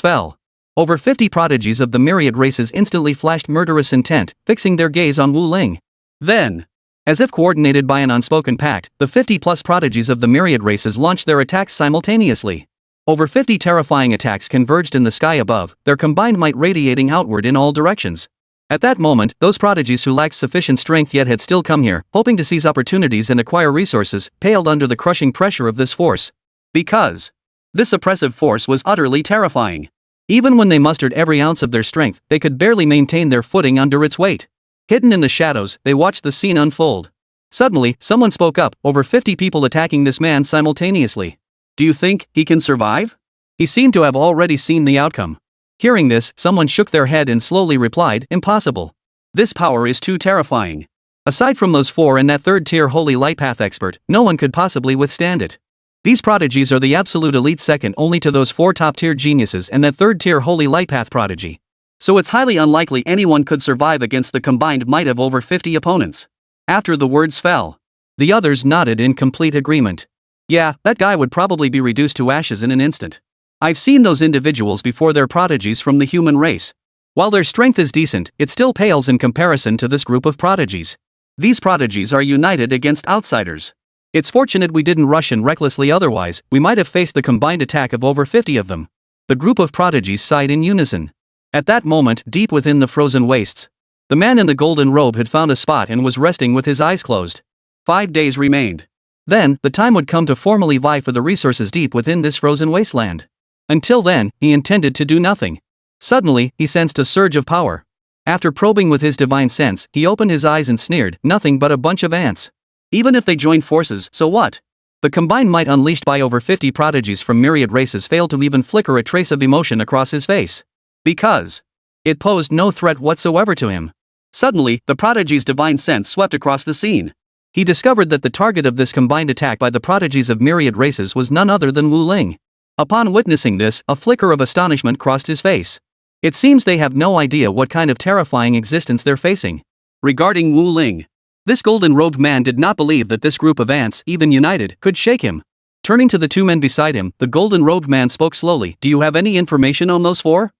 fell, over 50 prodigies of the myriad races instantly flashed murderous intent, fixing their gaze on Wu Ling. Then, as if coordinated by an unspoken pact, the 50-plus prodigies of the myriad races launched their attacks simultaneously. Over 50 terrifying attacks converged in the sky above, their combined might radiating outward in all directions. At that moment, those prodigies who lacked sufficient strength yet had still come here, hoping to seize opportunities and acquire resources, paled under the crushing pressure of this force. Because this oppressive force was utterly terrifying. Even when they mustered every ounce of their strength, they could barely maintain their footing under its weight. Hidden in the shadows, they watched the scene unfold. Suddenly, someone spoke up, over 50 people attacking this man simultaneously. Do you think he can survive? He seemed to have already seen the outcome. Hearing this, someone shook their head and slowly replied, impossible. This power is too terrifying. Aside from those 4 and that 3rd-tier Holy Light Path expert, no one could possibly withstand it. These prodigies are the absolute elite, second only to those 4 top-tier geniuses and that 3rd-tier Holy Light Path prodigy. So it's highly unlikely anyone could survive against the combined might of over 50 opponents. After the words fell, the others nodded in complete agreement. Yeah, that guy would probably be reduced to ashes in an instant. I've seen those individuals before. They're prodigies from the human race. While their strength is decent, it still pales in comparison to this group of prodigies. These prodigies are united against outsiders. It's fortunate we didn't rush in recklessly, otherwise, we might have faced the combined attack of over 50 of them. The group of prodigies sighed in unison. At that moment, deep within the frozen wastes, the man in the golden robe had found a spot and was resting with his eyes closed. 5 days remained. Then, the time would come to formally vie for the resources deep within this frozen wasteland. Until then, he intended to do nothing. Suddenly, he sensed a surge of power. After probing with his divine sense, he opened his eyes and sneered, nothing but a bunch of ants. Even if they joined forces, so what? The combined might unleashed by over 50 prodigies from myriad races failed to even flicker a trace of emotion across his face. Because it posed no threat whatsoever to him. Suddenly, the prodigy's divine sense swept across the scene. He discovered that the target of this combined attack by the prodigies of myriad races was none other than Wu Ling. Upon witnessing this, a flicker of astonishment crossed his face. It seems they have no idea what kind of terrifying existence they're facing. Regarding Wu Ling, this golden-robed man did not believe that this group of ants, even united, could shake him. Turning to the two men beside him, the golden-robed man spoke slowly. Do you have any information on those four?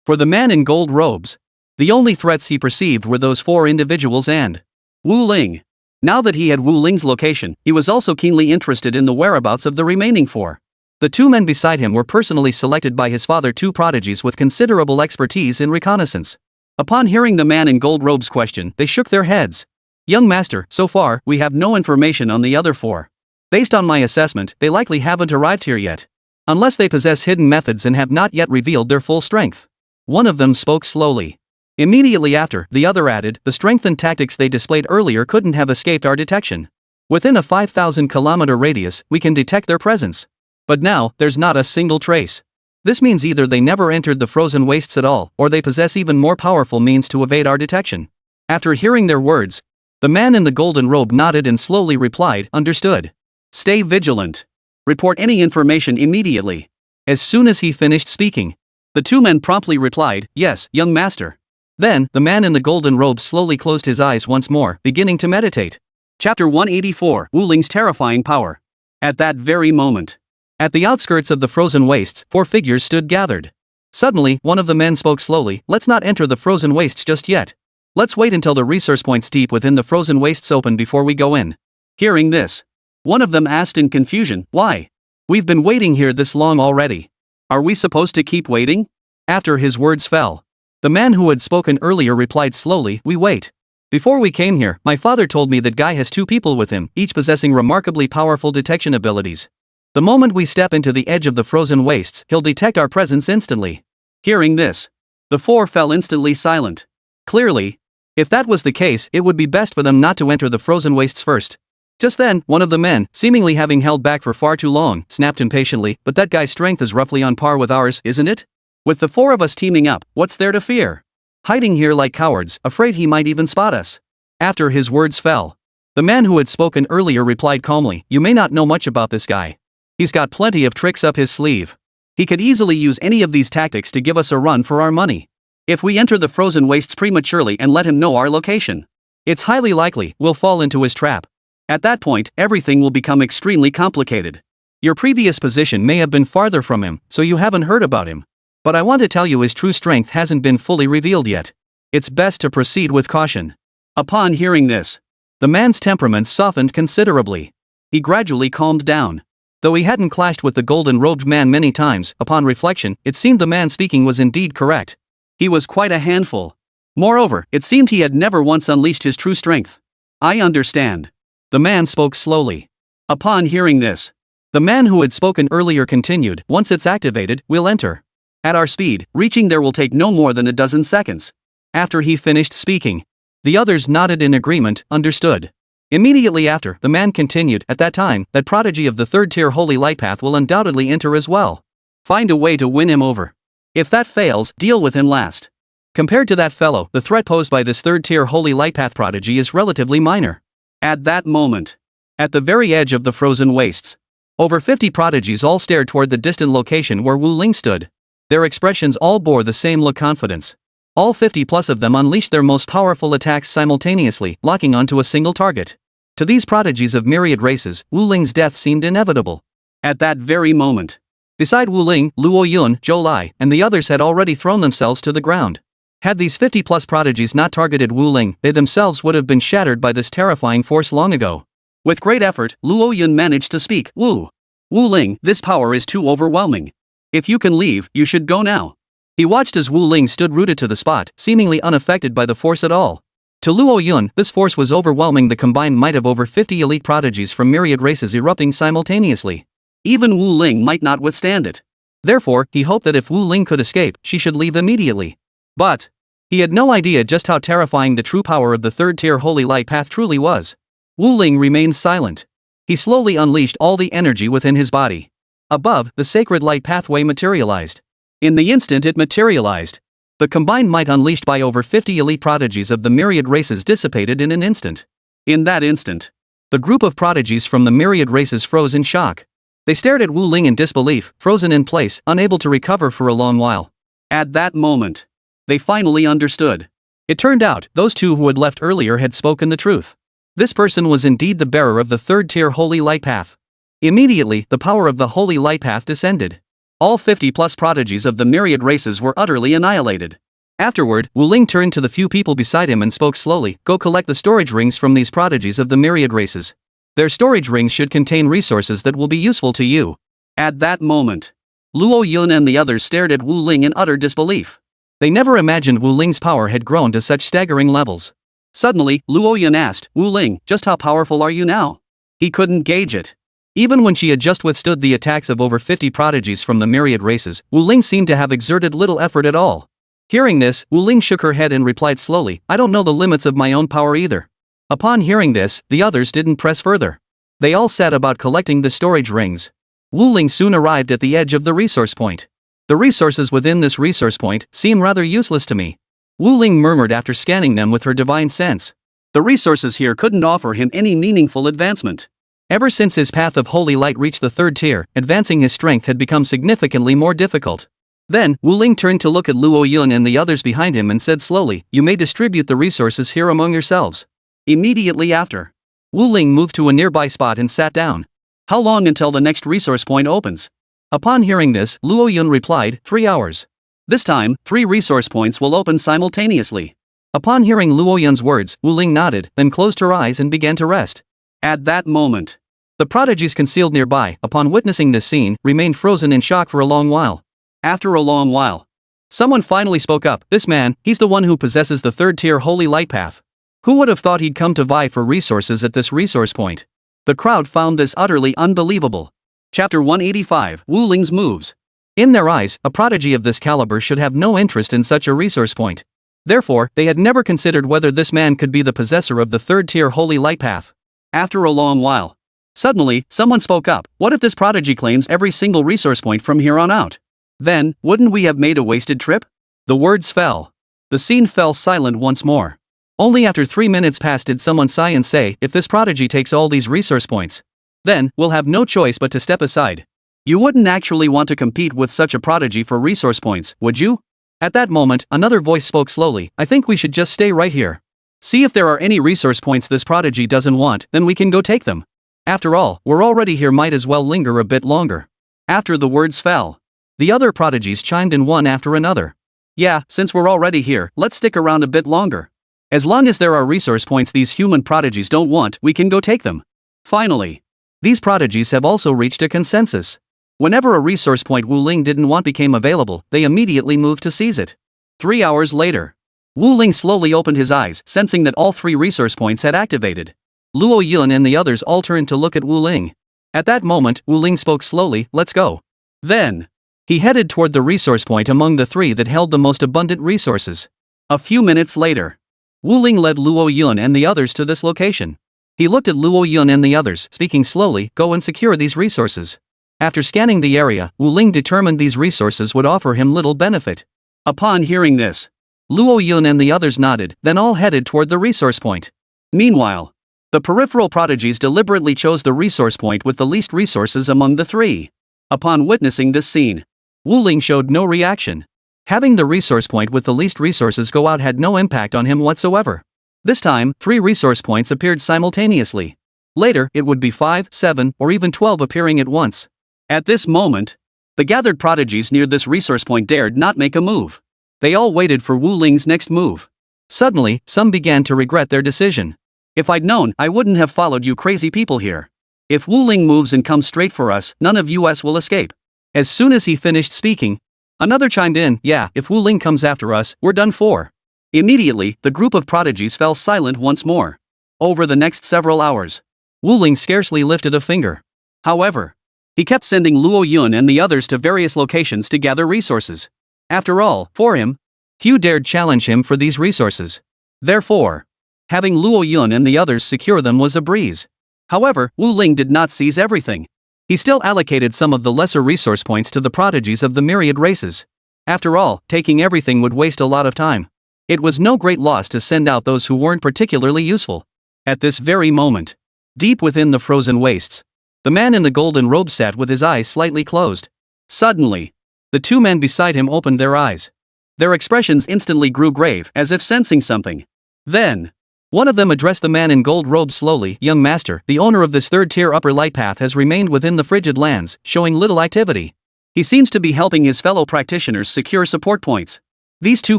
For the man in gold robes, the only threats he perceived were those four individuals and Wu Ling. Now that he had Wu Ling's location, he was also keenly interested in the whereabouts of the remaining four. The two men beside him were personally selected by his father, two prodigies with considerable expertise in reconnaissance. Upon hearing the man in gold robes' question, they shook their heads. Young master, so far, we have no information on the other four. Based on my assessment, they likely haven't arrived here yet. Unless they possess hidden methods and have not yet revealed their full strength. One of them spoke slowly. Immediately after, the other added, the strength and tactics they displayed earlier couldn't have escaped our detection. Within a 5,000-kilometer radius, we can detect their presence. But now, there's not a single trace. This means either they never entered the frozen wastes at all, or they possess even more powerful means to evade our detection. After hearing their words, the man in the golden robe nodded and slowly replied, understood. Stay vigilant. Report any information immediately. As soon as he finished speaking, the two men promptly replied, yes, young master. Then, the man in the golden robe slowly closed his eyes once more, beginning to meditate. Chapter 184, Wu Ling's terrifying power. At that very moment, at the outskirts of the frozen wastes, four figures stood gathered. Suddenly, one of the men spoke slowly, let's not enter the frozen wastes just yet. Let's wait until the resource points deep within the frozen wastes open before we go in. Hearing this, one of them asked in confusion, why? We've been waiting here this long already. Are we supposed to keep waiting? After his words fell, the man who had spoken earlier replied slowly, we wait. Before we came here, my father told me that Guy has two people with him, each possessing remarkably powerful detection abilities. The moment we step into the edge of the frozen wastes, he'll detect our presence instantly. Hearing this, the four fell instantly silent. Clearly, if that was the case, it would be best for them not to enter the frozen wastes first. Just then, one of the men, seemingly having held back for far too long, snapped impatiently, but that guy's strength is roughly on par with ours, isn't it? With the four of us teaming up, what's there to fear? Hiding here like cowards, afraid he might even spot us. After his words fell, the man who had spoken earlier replied calmly, you may not know much about this guy. He's got plenty of tricks up his sleeve. He could easily use any of these tactics to give us a run for our money. If we enter the frozen wastes prematurely and let him know our location, it's highly likely we'll fall into his trap. At that point, everything will become extremely complicated. Your previous position may have been farther from him, so you haven't heard about him. But I want to tell you his true strength hasn't been fully revealed yet. It's best to proceed with caution. Upon hearing this, the man's temperament softened considerably. He gradually calmed down. Though he hadn't clashed with the golden-robed man many times, upon reflection, it seemed the man speaking was indeed correct. He was quite a handful. Moreover, it seemed he had never once unleashed his true strength. I understand. The man spoke slowly. Upon hearing this, the man who had spoken earlier continued, once it's activated, we'll enter. At our speed, reaching there will take no more than a dozen seconds. After he finished speaking, the others nodded in agreement, understood. Immediately after, the man continued, at that time, that prodigy of the third-tier holy light path will undoubtedly enter as well. Find a way to win him over. If that fails, deal with him last. Compared to that fellow, the threat posed by this third-tier holy light path prodigy is relatively minor. At that moment, at the very edge of the frozen wastes, over 50 prodigies all stared toward the distant location where Wu Ling stood. Their expressions all bore the same look: confidence. All 50 plus of them unleashed their most powerful attacks simultaneously, locking onto a single target. To these prodigies of myriad races, Wu Ling's death seemed inevitable. At that very moment, beside Wu Ling, Luo Yun, Zhou Lai, and the others had already thrown themselves to the ground. Had these 50 plus prodigies not targeted Wu Ling, they themselves would have been shattered by this terrifying force long ago. With great effort, Luo Yun managed to speak. Wu Ling, this power is too overwhelming. If you can leave, you should go now. He watched as Wu Ling stood rooted to the spot, seemingly unaffected by the force at all. To Luo Yun, this force was overwhelming, the combined might of over 50 elite prodigies from myriad races erupting simultaneously. Even Wu Ling might not withstand it. Therefore, he hoped that if Wu Ling could escape, she should leave immediately. But he had no idea just how terrifying the true power of the third-tier holy light path truly was. Wu Ling remained silent. He slowly unleashed all the energy within his body. Above, the sacred light pathway materialized. In the instant it materialized, the combined might unleashed by over 50 elite prodigies of the myriad races dissipated in an instant. In that instant, the group of prodigies from the myriad races froze in shock. They stared at Wu Ling in disbelief, frozen in place, unable to recover for a long while. At that moment, they finally understood. It turned out, those two who had left earlier had spoken the truth. This person was indeed the bearer of the third-tier holy light path. Immediately, the power of the holy light path descended. All 50 plus prodigies of the myriad races were utterly annihilated. Afterward, Wu Ling turned to the few people beside him and spoke slowly. Go collect the storage rings from these prodigies of the myriad races. Their storage rings should contain resources that will be useful to you. At that moment, Luo Yun and the others stared at Wu Ling in utter disbelief. They never imagined Wu Ling's power had grown to such staggering levels. Suddenly, Luo Yun asked, Wu Ling, just how powerful are you now? He couldn't gauge it. Even when she had just withstood the attacks of over 50 prodigies from the myriad races, Wu Ling seemed to have exerted little effort at all. Hearing this, Wu Ling shook her head and replied slowly, I don't know the limits of my own power either. Upon hearing this, the others didn't press further. They all set about collecting the storage rings. Wu Ling soon arrived at the edge of the resource point. The resources within this resource point seem rather useless to me. Wu Ling murmured after scanning them with her divine sense. The resources here couldn't offer him any meaningful advancement. Ever since his path of holy light reached the third tier, advancing his strength had become significantly more difficult. Then, Wu Ling turned to look at Luo Yun and the others behind him and said slowly, you may distribute the resources here among yourselves. Immediately after, Wu Ling moved to a nearby spot and sat down. How long until the next resource point opens? Upon hearing this, Luo Yun replied, 3 hours. This time, 3 resource points will open simultaneously. Upon hearing Luo Yun's words, Wu Ling nodded, then closed her eyes and began to rest. At that moment, the prodigies concealed nearby, upon witnessing this scene, remained frozen in shock for a long while. After a long while, someone finally spoke up, this man, he's the one who possesses the third-tier holy light path. Who would have thought he'd come to vie for resources at this resource point? The crowd found this utterly unbelievable. Chapter 185, Wu Ling's Moves. In their eyes, a prodigy of this caliber should have no interest in such a resource point. Therefore, they had never considered whether this man could be the possessor of the third-tier holy light path. After a long while, suddenly, someone spoke up, what if this prodigy claims every single resource point from here on out? Then, wouldn't we have made a wasted trip? The words fell. The scene fell silent once more. Only after 3 minutes passed did someone sigh and say, if this prodigy takes all these resource points, then, we'll have no choice but to step aside. You wouldn't actually want to compete with such a prodigy for resource points, would you? At that moment, another voice spoke slowly, I think we should just stay right here. See if there are any resource points this prodigy doesn't want, then we can go take them. After all, we're already here, might as well linger a bit longer. After the words fell, the other prodigies chimed in one after another. Yeah, since we're already here, let's stick around a bit longer. As long as there are resource points these human prodigies don't want, we can go take them. Finally, these prodigies have also reached a consensus. Whenever a resource point Wu Ling didn't want became available, they immediately moved to seize it. 3 hours later, Wu Ling slowly opened his eyes, sensing that all 3 resource points had activated. Luo Yun and the others all turned to look at Wu Ling. At that moment, Wu Ling spoke slowly, let's go. Then, he headed toward the resource point among the 3 that held the most abundant resources. A few minutes later, Wu Ling led Luo Yun and the others to this location. He looked at Luo Yun and the others, speaking slowly, go and secure these resources. After scanning the area, Wu Ling determined these resources would offer him little benefit. Upon hearing this, Luo Yun and the others nodded, then all headed toward the resource point. Meanwhile, the peripheral prodigies deliberately chose the resource point with the least resources among the 3. Upon witnessing this scene, Wu Ling showed no reaction. Having the resource point with the least resources go out had no impact on him whatsoever. This time, 3 resource points appeared simultaneously. Later, it would be 5, 7, or even 12 appearing at once. At this moment, the gathered prodigies near this resource point dared not make a move. They all waited for Wu Ling's next move. Suddenly, some began to regret their decision. If I'd known, I wouldn't have followed you crazy people here. If Wu Ling moves and comes straight for us, none of us will escape. As soon as he finished speaking, another chimed in, yeah, if Wu Ling comes after us, we're done for. Immediately, the group of prodigies fell silent once more. Over the next several hours, Wu Ling scarcely lifted a finger. However, he kept sending Luo Yun and the others to various locations to gather resources. After all, for him, few dared challenge him for these resources. Therefore, having Luo Yun and the others secure them was a breeze. However, Wu Ling did not seize everything. He still allocated some of the lesser resource points to the prodigies of the myriad races. After all, taking everything would waste a lot of time. It was no great loss to send out those who weren't particularly useful. At this very moment, deep within the frozen wastes, the man in the golden robe sat with his eyes slightly closed. Suddenly, the 2 men beside him opened their eyes. Their expressions instantly grew grave, as if sensing something. Then, one of them addressed the man in gold robe slowly, "Young master, the owner of this 3rd-tier upper light path has remained within the frigid lands, showing little activity. He seems to be helping his fellow practitioners secure support points." These 2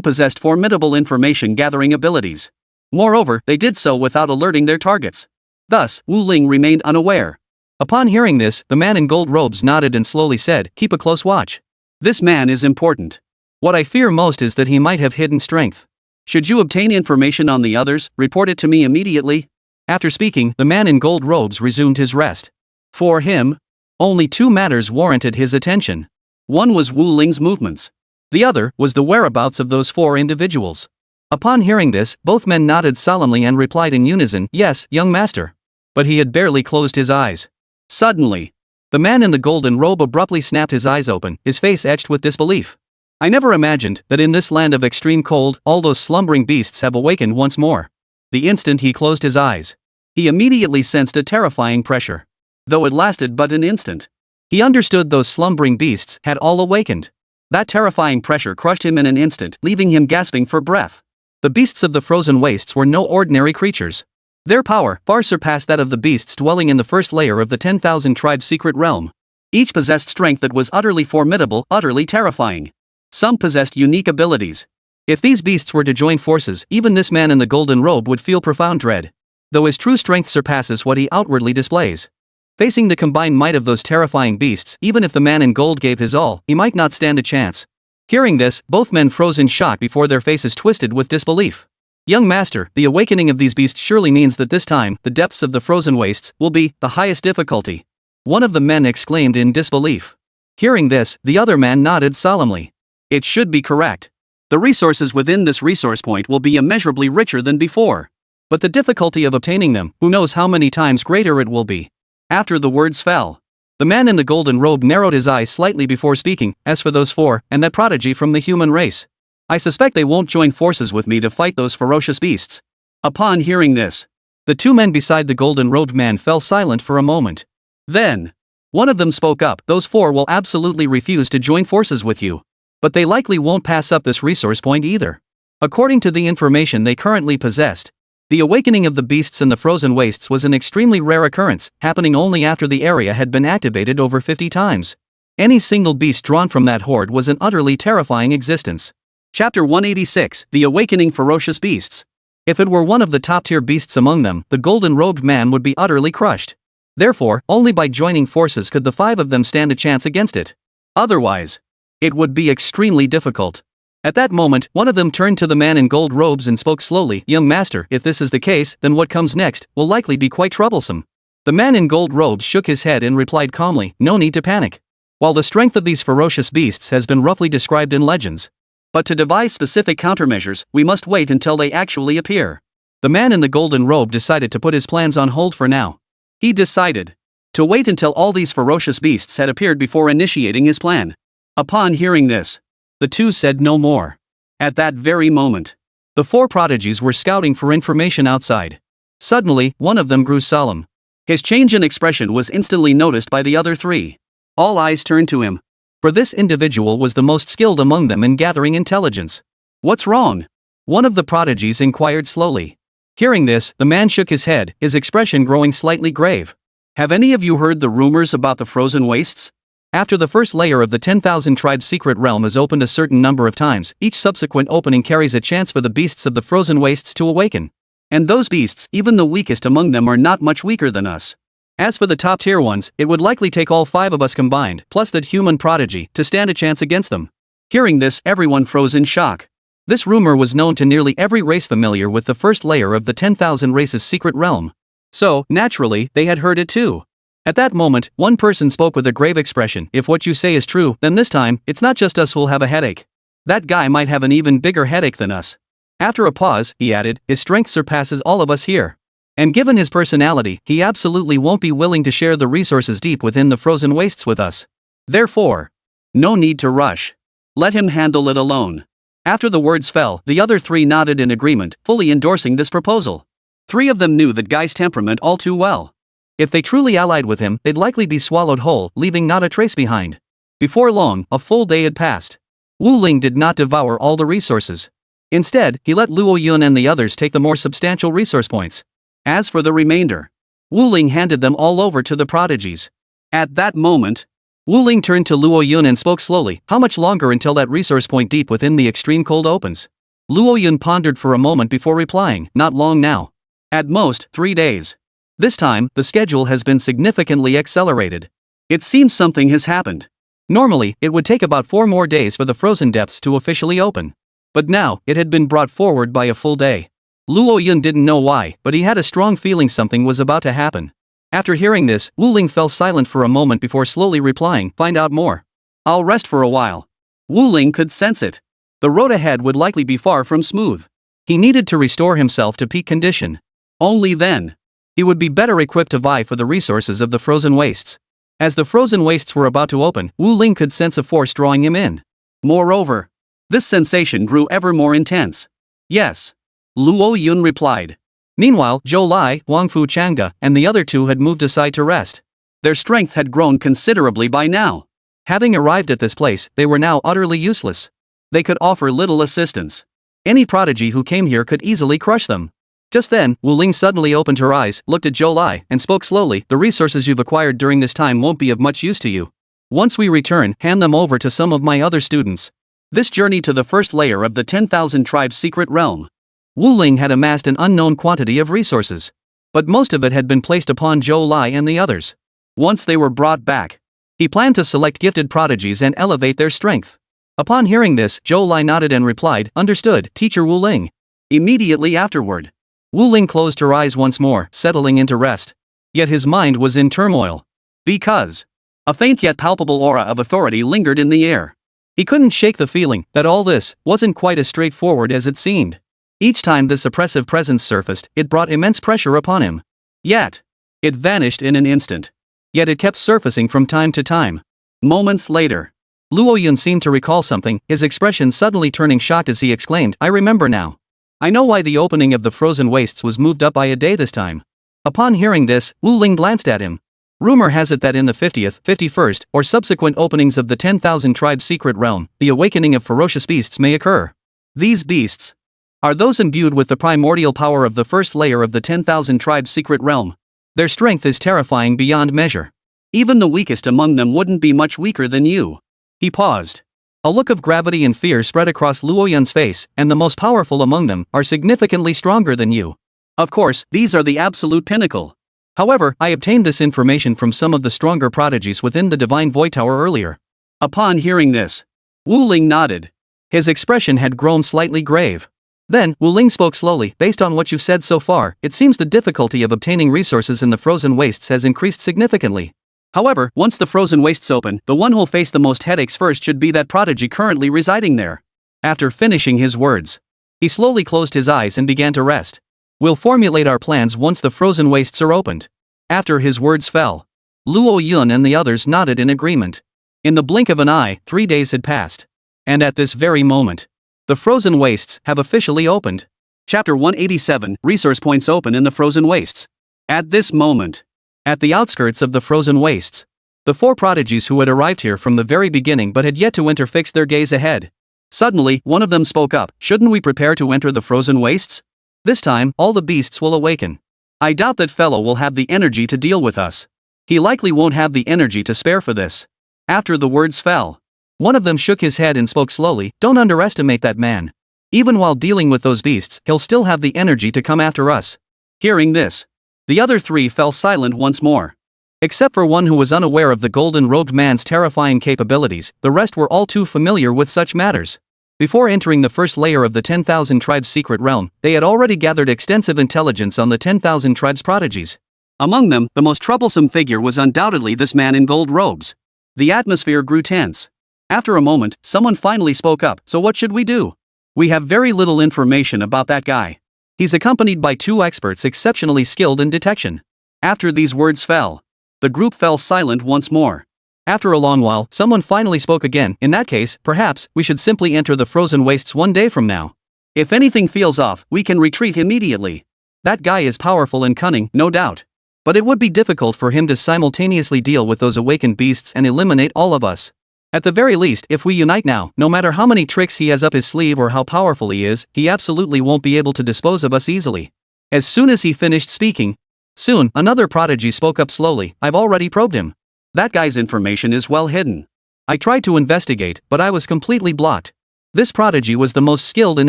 possessed formidable information-gathering abilities. Moreover, they did so without alerting their targets. Thus, Wu Ling remained unaware. Upon hearing this, the man in gold robes nodded and slowly said, "Keep a close watch. This man is important. What I fear most is that he might have hidden strength. Should you obtain information on the others, report it to me immediately." After speaking, the man in gold robes resumed his rest. For him, only 2 matters warranted his attention. One was Wu Ling's movements. The other was the whereabouts of those 4 individuals. Upon hearing this, both men nodded solemnly and replied in unison, "Yes, young master." But he had barely closed his eyes. Suddenly, the man in the golden robe abruptly snapped his eyes open, his face etched with disbelief. "I never imagined that in this land of extreme cold, all those slumbering beasts have awakened once more." The instant he closed his eyes, he immediately sensed a terrifying pressure. Though it lasted but an instant, he understood those slumbering beasts had all awakened. That terrifying pressure crushed him in an instant, leaving him gasping for breath. The beasts of the frozen wastes were no ordinary creatures. Their power far surpassed that of the beasts dwelling in the first layer of the 10,000 tribes' secret realm. Each possessed strength that was utterly formidable, utterly terrifying. Some possessed unique abilities. If these beasts were to join forces, even this man in the golden robe would feel profound dread. Though his true strength surpasses what he outwardly displays. Facing the combined might of those terrifying beasts, even if the man in gold gave his all, he might not stand a chance. Hearing this, both men froze in shock before their faces twisted with disbelief. "Young master, the awakening of these beasts surely means that this time, the depths of the frozen wastes will be the highest difficulty," one of the men exclaimed in disbelief. Hearing this, the other man nodded solemnly. "It should be correct. The resources within this resource point will be immeasurably richer than before. But the difficulty of obtaining them, who knows how many times greater it will be." After the words fell, the man in the golden robe narrowed his eyes slightly before speaking, "As for those 4, and that prodigy from the human race, I suspect they won't join forces with me to fight those ferocious beasts." Upon hearing this, the 2 men beside the golden-robed man fell silent for a moment. Then, one of them spoke up, "Those 4 will absolutely refuse to join forces with you. But they likely won't pass up this resource point either. According to the information they currently possessed, the awakening of the beasts in the frozen wastes was an extremely rare occurrence, happening only after the area had been activated over 50 times. Any single beast drawn from that horde was an utterly terrifying existence. Chapter 186, The Awakening Ferocious Beasts. If it were one of the top-tier beasts among them, the golden-robed man would be utterly crushed. Therefore, only by joining forces could the 5 of them stand a chance against it. Otherwise, it would be extremely difficult. At that moment, one of them turned to the man in gold robes and spoke slowly, "Young master, if this is the case, then what comes next will likely be quite troublesome." The man in gold robes shook his head and replied calmly, "No need to panic. While the strength of these ferocious beasts has been roughly described in legends, but to devise specific countermeasures, we must wait until they actually appear." The man in the golden robe decided to put his plans on hold for now. He decided to wait until all these ferocious beasts had appeared before initiating his plan. Upon hearing this, the 2 said no more. At that very moment, the 4 prodigies were scouting for information outside. Suddenly, one of them grew solemn. His change in expression was instantly noticed by the other 3. All eyes turned to him. For this individual was the most skilled among them in gathering intelligence. "What's wrong?" one of the prodigies inquired slowly. Hearing this, the man shook his head, his expression growing slightly grave. "Have any of you heard the rumors about the frozen wastes? After the first layer of the 10,000 tribes secret realm is opened a certain number of times, each subsequent opening carries a chance for the beasts of the frozen wastes to awaken. And those beasts, even the weakest among them, are not much weaker than us. As for the top tier ones, it would likely take all 5 of us combined, plus that human prodigy, to stand a chance against them." Hearing this, everyone froze in shock. This rumor was known to nearly every race familiar with the first layer of the 10,000 races secret realm. So, naturally, they had heard it too. At that moment, one person spoke with a grave expression. "If what you say is true, then this time, it's not just us who'll have a headache. That guy might have an even bigger headache than us." After a pause, he added, "His strength surpasses all of us here. And given his personality, he absolutely won't be willing to share the resources deep within the frozen wastes with us. Therefore, no need to rush. Let him handle it alone." After the words fell, the other 3 nodded in agreement, fully endorsing this proposal. 3 of them knew that guy's temperament all too well. If they truly allied with him, they'd likely be swallowed whole, leaving not a trace behind. Before long, a full day had passed. Wu Ling did not devour all the resources. Instead, he let Luo Yun and the others take the more substantial resource points. As for the remainder, Wu Ling handed them all over to the prodigies. At that moment, Wu Ling turned to Luo Yun and spoke slowly. "How much longer until that resource point deep within the extreme cold opens?" Luo Yun pondered for a moment before replying, "Not long now. At most, 3 days. This time, the schedule has been significantly accelerated. It seems something has happened. Normally, it would take about 4 more days for the frozen depths to officially open. But now, it had been brought forward by a full day." Luo Yun didn't know why, but he had a strong feeling something was about to happen. After hearing this, Wu Ling fell silent for a moment before slowly replying, "Find out more. I'll rest for a while." Wu Ling could sense it. The road ahead would likely be far from smooth. He needed to restore himself to peak condition. Only then, he would be better equipped to vie for the resources of the frozen wastes. As the frozen wastes were about to open, Wu Ling could sense a force drawing him in. Moreover, this sensation grew ever more intense. "Yes," Luo Yun replied. Meanwhile, Zhou Lai, Wang Fu Changa, and the other 2 had moved aside to rest. Their strength had grown considerably by now. Having arrived at this place, they were now utterly useless. They could offer little assistance. Any prodigy who came here could easily crush them. Just then, Wu Ling suddenly opened her eyes, looked at Zhou Lai, and spoke slowly. "The resources you've acquired during this time won't be of much use to you. Once we return, hand them over to some of my other students." This journey to the first layer of the 10,000 tribes secret realm. Wu Ling had amassed an unknown quantity of resources. But most of it had been placed upon Zhou Lai and the others. Once they were brought back, he planned to select gifted prodigies and elevate their strength. Upon hearing this, Zhou Lai nodded and replied, "Understood, Teacher Wu Ling." Immediately afterward, Wu Ling closed her eyes once more, settling into rest. Yet his mind was in turmoil. Because a faint yet palpable aura of authority lingered in the air. He couldn't shake the feeling that all this wasn't quite as straightforward as it seemed. Each time this oppressive presence surfaced, it brought immense pressure upon him. Yet, it vanished in an instant. Yet it kept surfacing from time to time. Moments later, Luo Yun seemed to recall something, his expression suddenly turning shocked as he exclaimed, "I remember now. I know why the opening of the frozen wastes was moved up by a day this time." Upon hearing this, Wu Ling glanced at him. Rumor has it that in the 50th, 51st, or subsequent openings of the 10,000 tribes secret realm, the awakening of ferocious beasts may occur. These beasts are those imbued with the primordial power of the first layer of the 10,000 tribes secret realm. Their strength is terrifying beyond measure. Even the weakest among them wouldn't be much weaker than you. He paused. A look of gravity and fear spread across Luo Yun's face, and the most powerful among them are significantly stronger than you. Of course, these are the absolute pinnacle. However, I obtained this information from some of the stronger prodigies within the Divine Void Tower earlier. Upon hearing this, Wu Ling nodded. His expression had grown slightly grave. Then, Wu Ling spoke slowly, "Based on what you've said so far, it seems the difficulty of obtaining resources in the frozen wastes has increased significantly. However, once the frozen wastes open, the one who'll face the most headaches first should be that prodigy currently residing there." After finishing his words, he slowly closed his eyes and began to rest. "We'll formulate our plans once the frozen wastes are opened." After his words fell, Luo Yun and the others nodded in agreement. In the blink of an eye, 3 days had passed. And at this very moment, the frozen wastes have officially opened. Chapter 187, Resource Points Open in the Frozen Wastes. At this moment, at the outskirts of the frozen wastes, The four prodigies who had arrived here from the very beginning but had yet to enter fixed their gaze ahead. Suddenly, one of them spoke up, "Shouldn't we prepare to enter the frozen wastes? This time, all the beasts will awaken. I doubt that fellow will have the energy to deal with us. He likely won't have the energy to spare for this." After the words fell, one of them shook his head and spoke slowly, "Don't underestimate that man. Even while dealing with those beasts, he'll still have the energy to come after us." Hearing this, the other three fell silent once more. Except for one who was unaware of the golden-robed man's terrifying capabilities, the rest were all too familiar with such matters. Before entering the first layer of the 10,000 tribes' secret realm, they had already gathered extensive intelligence on the 10,000 tribes' prodigies. Among them, the most troublesome figure was undoubtedly this man in gold robes. The atmosphere grew tense. After a moment, someone finally spoke up, "So what should we do? We have very little information about that guy. He's accompanied by two experts exceptionally skilled in detection." After these words fell, the group fell silent once more. After a long while, someone finally spoke again. "In that case, perhaps, we should simply enter the frozen wastes one day from now. If anything feels off, we can retreat immediately. That guy is powerful and cunning, no doubt. But it would be difficult for him to simultaneously deal with those awakened beasts and eliminate all of us. At the very least, if we unite now, no matter how many tricks he has up his sleeve or how powerful he is, he absolutely won't be able to dispose of us easily." As soon as he finished speaking, soon, another prodigy spoke up slowly, "I've already probed him. That guy's information is well hidden. I tried to investigate, but I was completely blocked." This prodigy was the most skilled in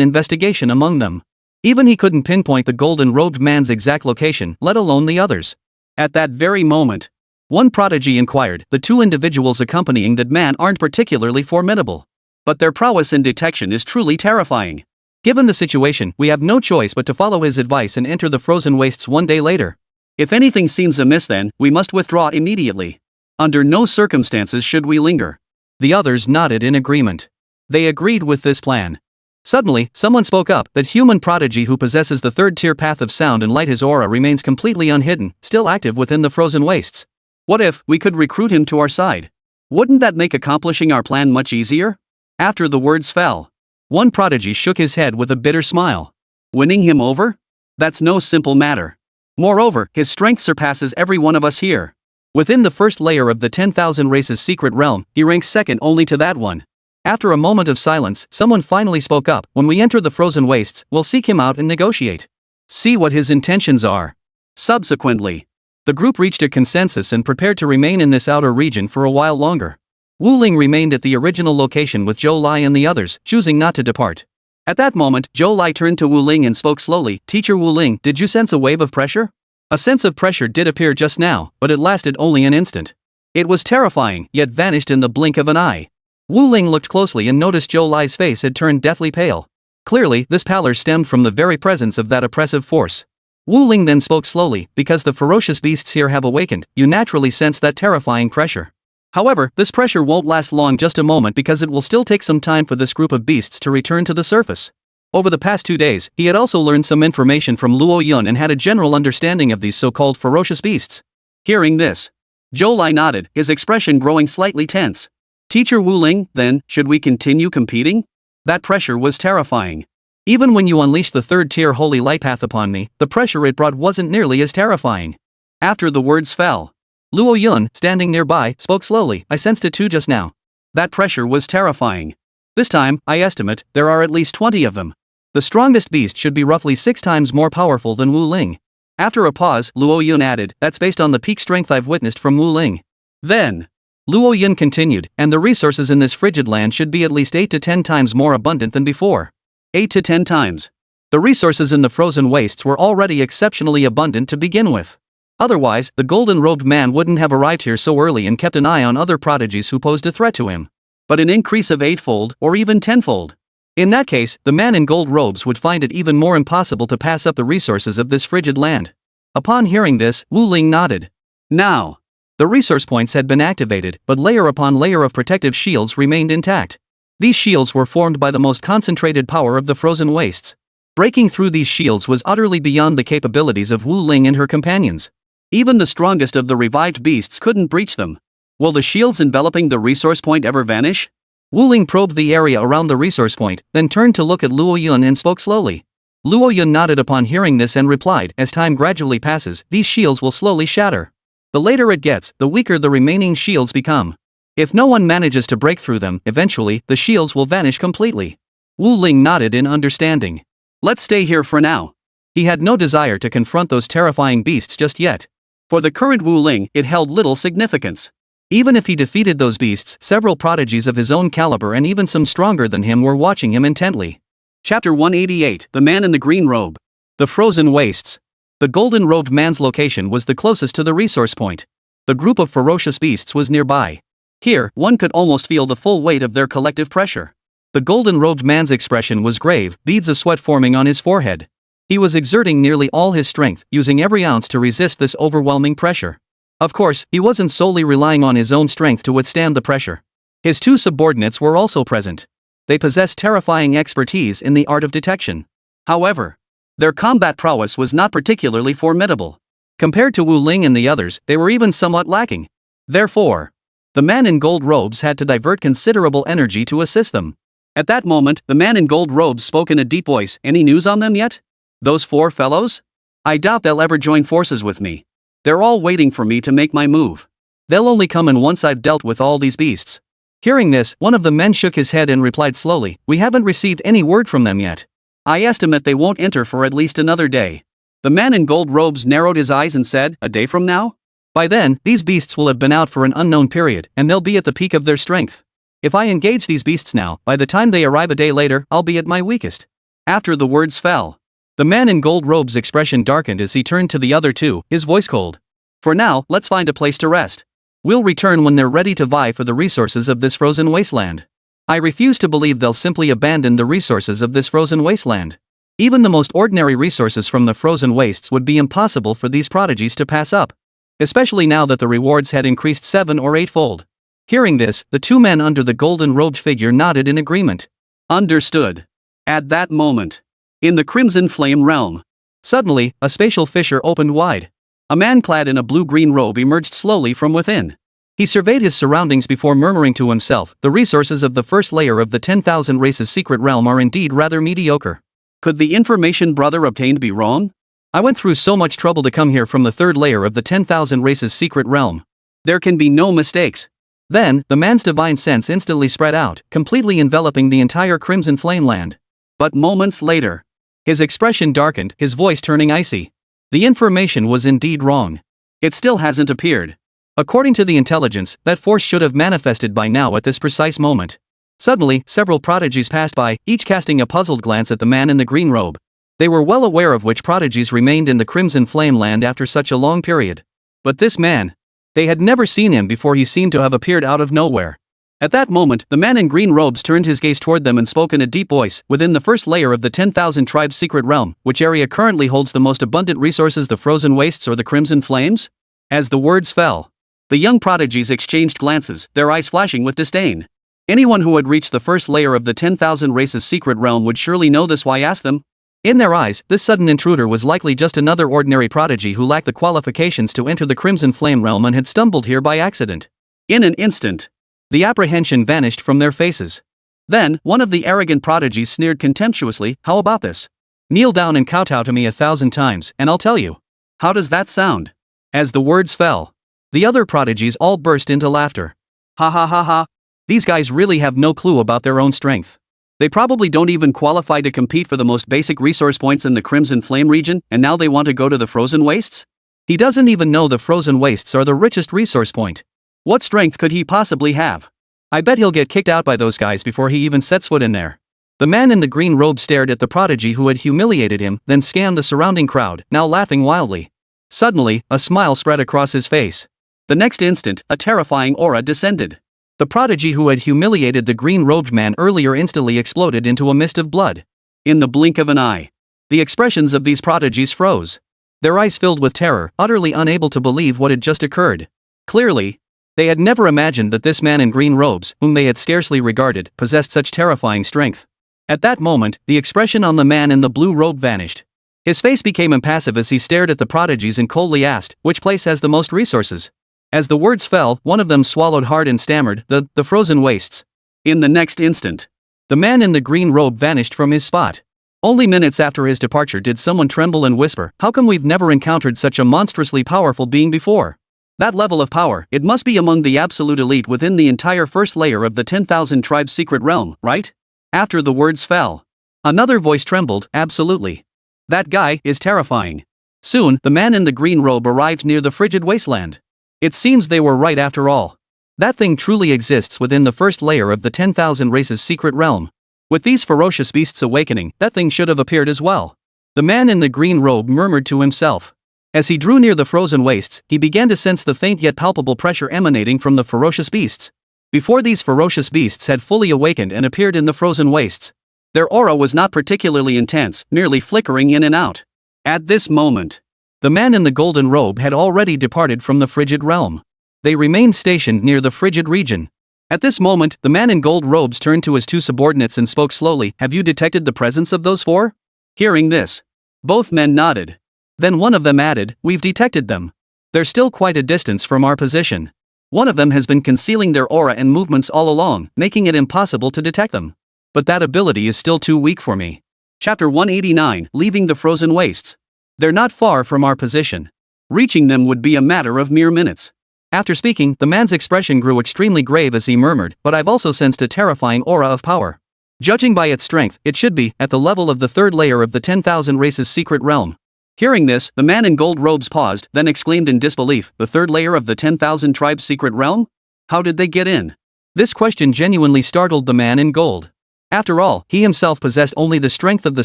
investigation among them. Even he couldn't pinpoint the golden-robed man's exact location, let alone the others. At that very moment, one prodigy inquired, "The two individuals accompanying that man aren't particularly formidable. But their prowess in detection is truly terrifying. Given the situation, we have no choice but to follow his advice and enter the frozen wastes one day later. If anything seems amiss then, we must withdraw immediately. Under no circumstances should we linger." The others nodded in agreement. They agreed with this plan. Suddenly, someone spoke up, "That human prodigy who possesses the third-tier path of sound and light, his aura remains completely unhidden, still active within the frozen wastes. What if we could recruit him to our side? Wouldn't that make accomplishing our plan much easier?" After the words fell, one prodigy shook his head with a bitter smile. "Winning him over? That's no simple matter. Moreover, his strength surpasses every one of us here. Within the first layer of the 10,000 races' secret realm, he ranks second only to that one." After a moment of silence, someone finally spoke up, "When we enter the frozen wastes, we'll seek him out and negotiate. See what his intentions are." Subsequently, the group reached a consensus and prepared to remain in this outer region for a while longer. Wu Ling remained at the original location with Zhou Lai and the others, choosing not to depart. At that moment, Zhou Lai turned to Wu Ling and spoke slowly, "Teacher Wu Ling, did you sense a wave of pressure?" A sense of pressure did appear just now, but it lasted only an instant. It was terrifying, yet vanished in the blink of an eye. Wu Ling looked closely and noticed Zhou Lai's face had turned deathly pale. Clearly, this pallor stemmed from the very presence of that oppressive force. Wu Ling then spoke slowly, "Because the ferocious beasts here have awakened, you naturally sense that terrifying pressure. However, this pressure won't last long, just a moment, because it will still take some time for this group of beasts to return to the surface." Over the past 2 days, he had also learned some information from Luo Yun and had a general understanding of these so-called ferocious beasts. Hearing this, Zhou Lai nodded, his expression growing slightly tense. "Teacher Wu Ling, then, should we continue competing? That pressure was terrifying. Even when you unleashed the third-tier holy light path upon me, the pressure it brought wasn't nearly as terrifying." After the words fell, Luo Yun, standing nearby, spoke slowly, "I sensed it too just now. That pressure was terrifying. This time, I estimate, there are at least 20 of them. The strongest beast should be roughly 6 times more powerful than Wu Ling." After a pause, Luo Yun added, "That's based on the peak strength I've witnessed from Wu Ling." Then, Luo Yun continued, "And the resources in this frigid land should be at least 8 to 10 times more abundant than before." 8 to 10 times. The resources in the frozen wastes were already exceptionally abundant to begin with. Otherwise, the golden-robed man wouldn't have arrived here so early and kept an eye on other prodigies who posed a threat to him. But an increase of 8-fold, or even 10-fold. In that case, the man in gold robes would find it even more impossible to pass up the resources of this frigid land. Upon hearing this, Wu Ling nodded. Now, the resource points had been activated, but layer upon layer of protective shields remained intact. These shields were formed by the most concentrated power of the frozen wastes. Breaking through these shields was utterly beyond the capabilities of Wu Ling and her companions. Even the strongest of the revived beasts couldn't breach them. Will the shields enveloping the resource point ever vanish? Wu Ling probed the area around the resource point, then turned to look at Luo Yun and spoke slowly. Luo Yun nodded upon hearing this and replied, "As time gradually passes, these shields will slowly shatter. The later it gets, the weaker the remaining shields become. If no one manages to break through them, eventually, the shields will vanish completely. Wu Ling nodded in understanding. Let's stay here for now. He had no desire to confront those terrifying beasts just yet. For the current Wu Ling, it held little significance. Even if he defeated those beasts, several prodigies of his own caliber and even some stronger than him were watching him intently. Chapter 188, The Man in the Green Robe. The Frozen Wastes. The golden-robed man's location was the closest to the resource point. The group of ferocious beasts was nearby. Here, one could almost feel the full weight of their collective pressure. The golden-robed man's expression was grave, beads of sweat forming on his forehead. He was exerting nearly all his strength, using every ounce to resist this overwhelming pressure. Of course, he wasn't solely relying on his own strength to withstand the pressure. His two subordinates were also present. They possessed terrifying expertise in the art of detection. However, their combat prowess was not particularly formidable. Compared to Wu Ling and the others, they were even somewhat lacking. Therefore, the man in gold robes had to divert considerable energy to assist them. At that moment, the man in gold robes spoke in a deep voice. Any news on them yet? Those four fellows? I doubt they'll ever join forces with me. They're all waiting for me to make my move. They'll only come in once I've dealt with all these beasts. Hearing this, one of the men shook his head and replied slowly, We haven't received any word from them yet. I estimate they won't enter for at least another day. The man in gold robes narrowed his eyes and said, A day from now? By then, these beasts will have been out for an unknown period, and they'll be at the peak of their strength. If I engage these beasts now, by the time they arrive a day later, I'll be at my weakest. After the words fell, the man in gold robes' expression darkened as he turned to the other two, his voice cold. For now, let's find a place to rest. We'll return when they're ready to vie for the resources of this frozen wasteland. I refuse to believe they'll simply abandon the resources of this frozen wasteland. Even the most ordinary resources from the frozen wastes would be impossible for these prodigies to pass up. Especially now that the rewards had increased 7 or 8-fold. Hearing this, the two men under the golden-robed figure nodded in agreement. Understood. At that moment, in the Crimson Flame realm, suddenly, a spatial fissure opened wide. A man clad in a blue-green robe emerged slowly from within. He surveyed his surroundings before murmuring to himself, the resources of the first layer of the 10,000 races secret realm are indeed rather mediocre. Could the information brother obtained be wrong? I went through so much trouble to come here from the third layer of the 10,000 races secret realm. There can be no mistakes. Then, the man's divine sense instantly spread out, completely enveloping the entire Crimson Flame land. But moments later, his expression darkened, his voice turning icy. The information was indeed wrong. It still hasn't appeared. According to the intelligence, that force should have manifested by now at this precise moment. Suddenly, several prodigies passed by, each casting a puzzled glance at the man in the green robe. They were well aware of which prodigies remained in the Crimson Flame land after such a long period. But this man, they had never seen him before. He seemed to have appeared out of nowhere. At that moment, the man in green robes turned his gaze toward them and spoke in a deep voice. Within the first layer of the 10,000 tribes secret realm, which area currently holds the most abundant resources, the frozen wastes or the Crimson Flames? As the words fell, the young prodigies exchanged glances, their eyes flashing with disdain. Anyone who had reached the first layer of the 10,000 races secret realm would surely know this. Why ask them? In their eyes, this sudden intruder was likely just another ordinary prodigy who lacked the qualifications to enter the Crimson Flame realm and had stumbled here by accident. In an instant, the apprehension vanished from their faces. Then, one of the arrogant prodigies sneered contemptuously, How about this? Kneel down and kowtow to me 1,000 times, and I'll tell you. How does that sound? As the words fell, the other prodigies all burst into laughter. Ha ha ha ha. These guys really have no clue about their own strength. They probably don't even qualify to compete for the most basic resource points in the Crimson Flame region, and now they want to go to the Frozen Wastes? He doesn't even know the Frozen Wastes are the richest resource point. What strength could he possibly have? I bet he'll get kicked out by those guys before he even sets foot in there. The man in the green robe stared at the prodigy who had humiliated him, then scanned the surrounding crowd, now laughing wildly. Suddenly, a smile spread across his face. The next instant, a terrifying aura descended. The prodigy who had humiliated the green-robed man earlier instantly exploded into a mist of blood. In the blink of an eye, the expressions of these prodigies froze. Their eyes filled with terror, utterly unable to believe what had just occurred. Clearly, they had never imagined that this man in green robes, whom they had scarcely regarded, possessed such terrifying strength. At that moment, the expression on the man in the blue robe vanished. His face became impassive as he stared at the prodigies and coldly asked, Which place has the most resources? As the words fell, one of them swallowed hard and stammered, the Frozen Wastes. In the next instant, the man in the green robe vanished from his spot. Only minutes after his departure did someone tremble and whisper, How come we've never encountered such a monstrously powerful being before? That level of power, it must be among the absolute elite within the entire first layer of the 10,000 tribes secret realm, right? After the words fell, another voice trembled, absolutely. That guy is terrifying. Soon, the man in the green robe arrived near the frigid wasteland. It seems they were right after all. That thing truly exists within the first layer of the 10,000 races secret realm. With these ferocious beasts awakening, that thing should have appeared as well. The man in the green robe murmured to himself. As he drew near the frozen wastes, he began to sense the faint yet palpable pressure emanating from the ferocious beasts. Before these ferocious beasts had fully awakened and appeared in the frozen wastes, their aura was not particularly intense, merely flickering in and out. At this moment, the man in the golden robe had already departed from the frigid realm. They remained stationed near the frigid region. At this moment, the man in gold robes turned to his two subordinates and spoke slowly. Have you detected the presence of those four? Hearing this, both men nodded. Then one of them added, we've detected them. They're still quite a distance from our position. One of them has been concealing their aura and movements all along, making it impossible to detect them. But that ability is still too weak for me. Chapter 189, Leaving the Frozen Wastes. They're not far from our position. Reaching them would be a matter of mere minutes. After speaking, the man's expression grew extremely grave as he murmured, but I've also sensed a terrifying aura of power. Judging by its strength, it should be at the level of the third layer of the 10,000 races secret realm. Hearing this, the man in gold robes paused, then exclaimed in disbelief, the third layer of the 10,000 tribes secret realm? How did they get in? This question genuinely startled the man in gold. After all, he himself possessed only the strength of the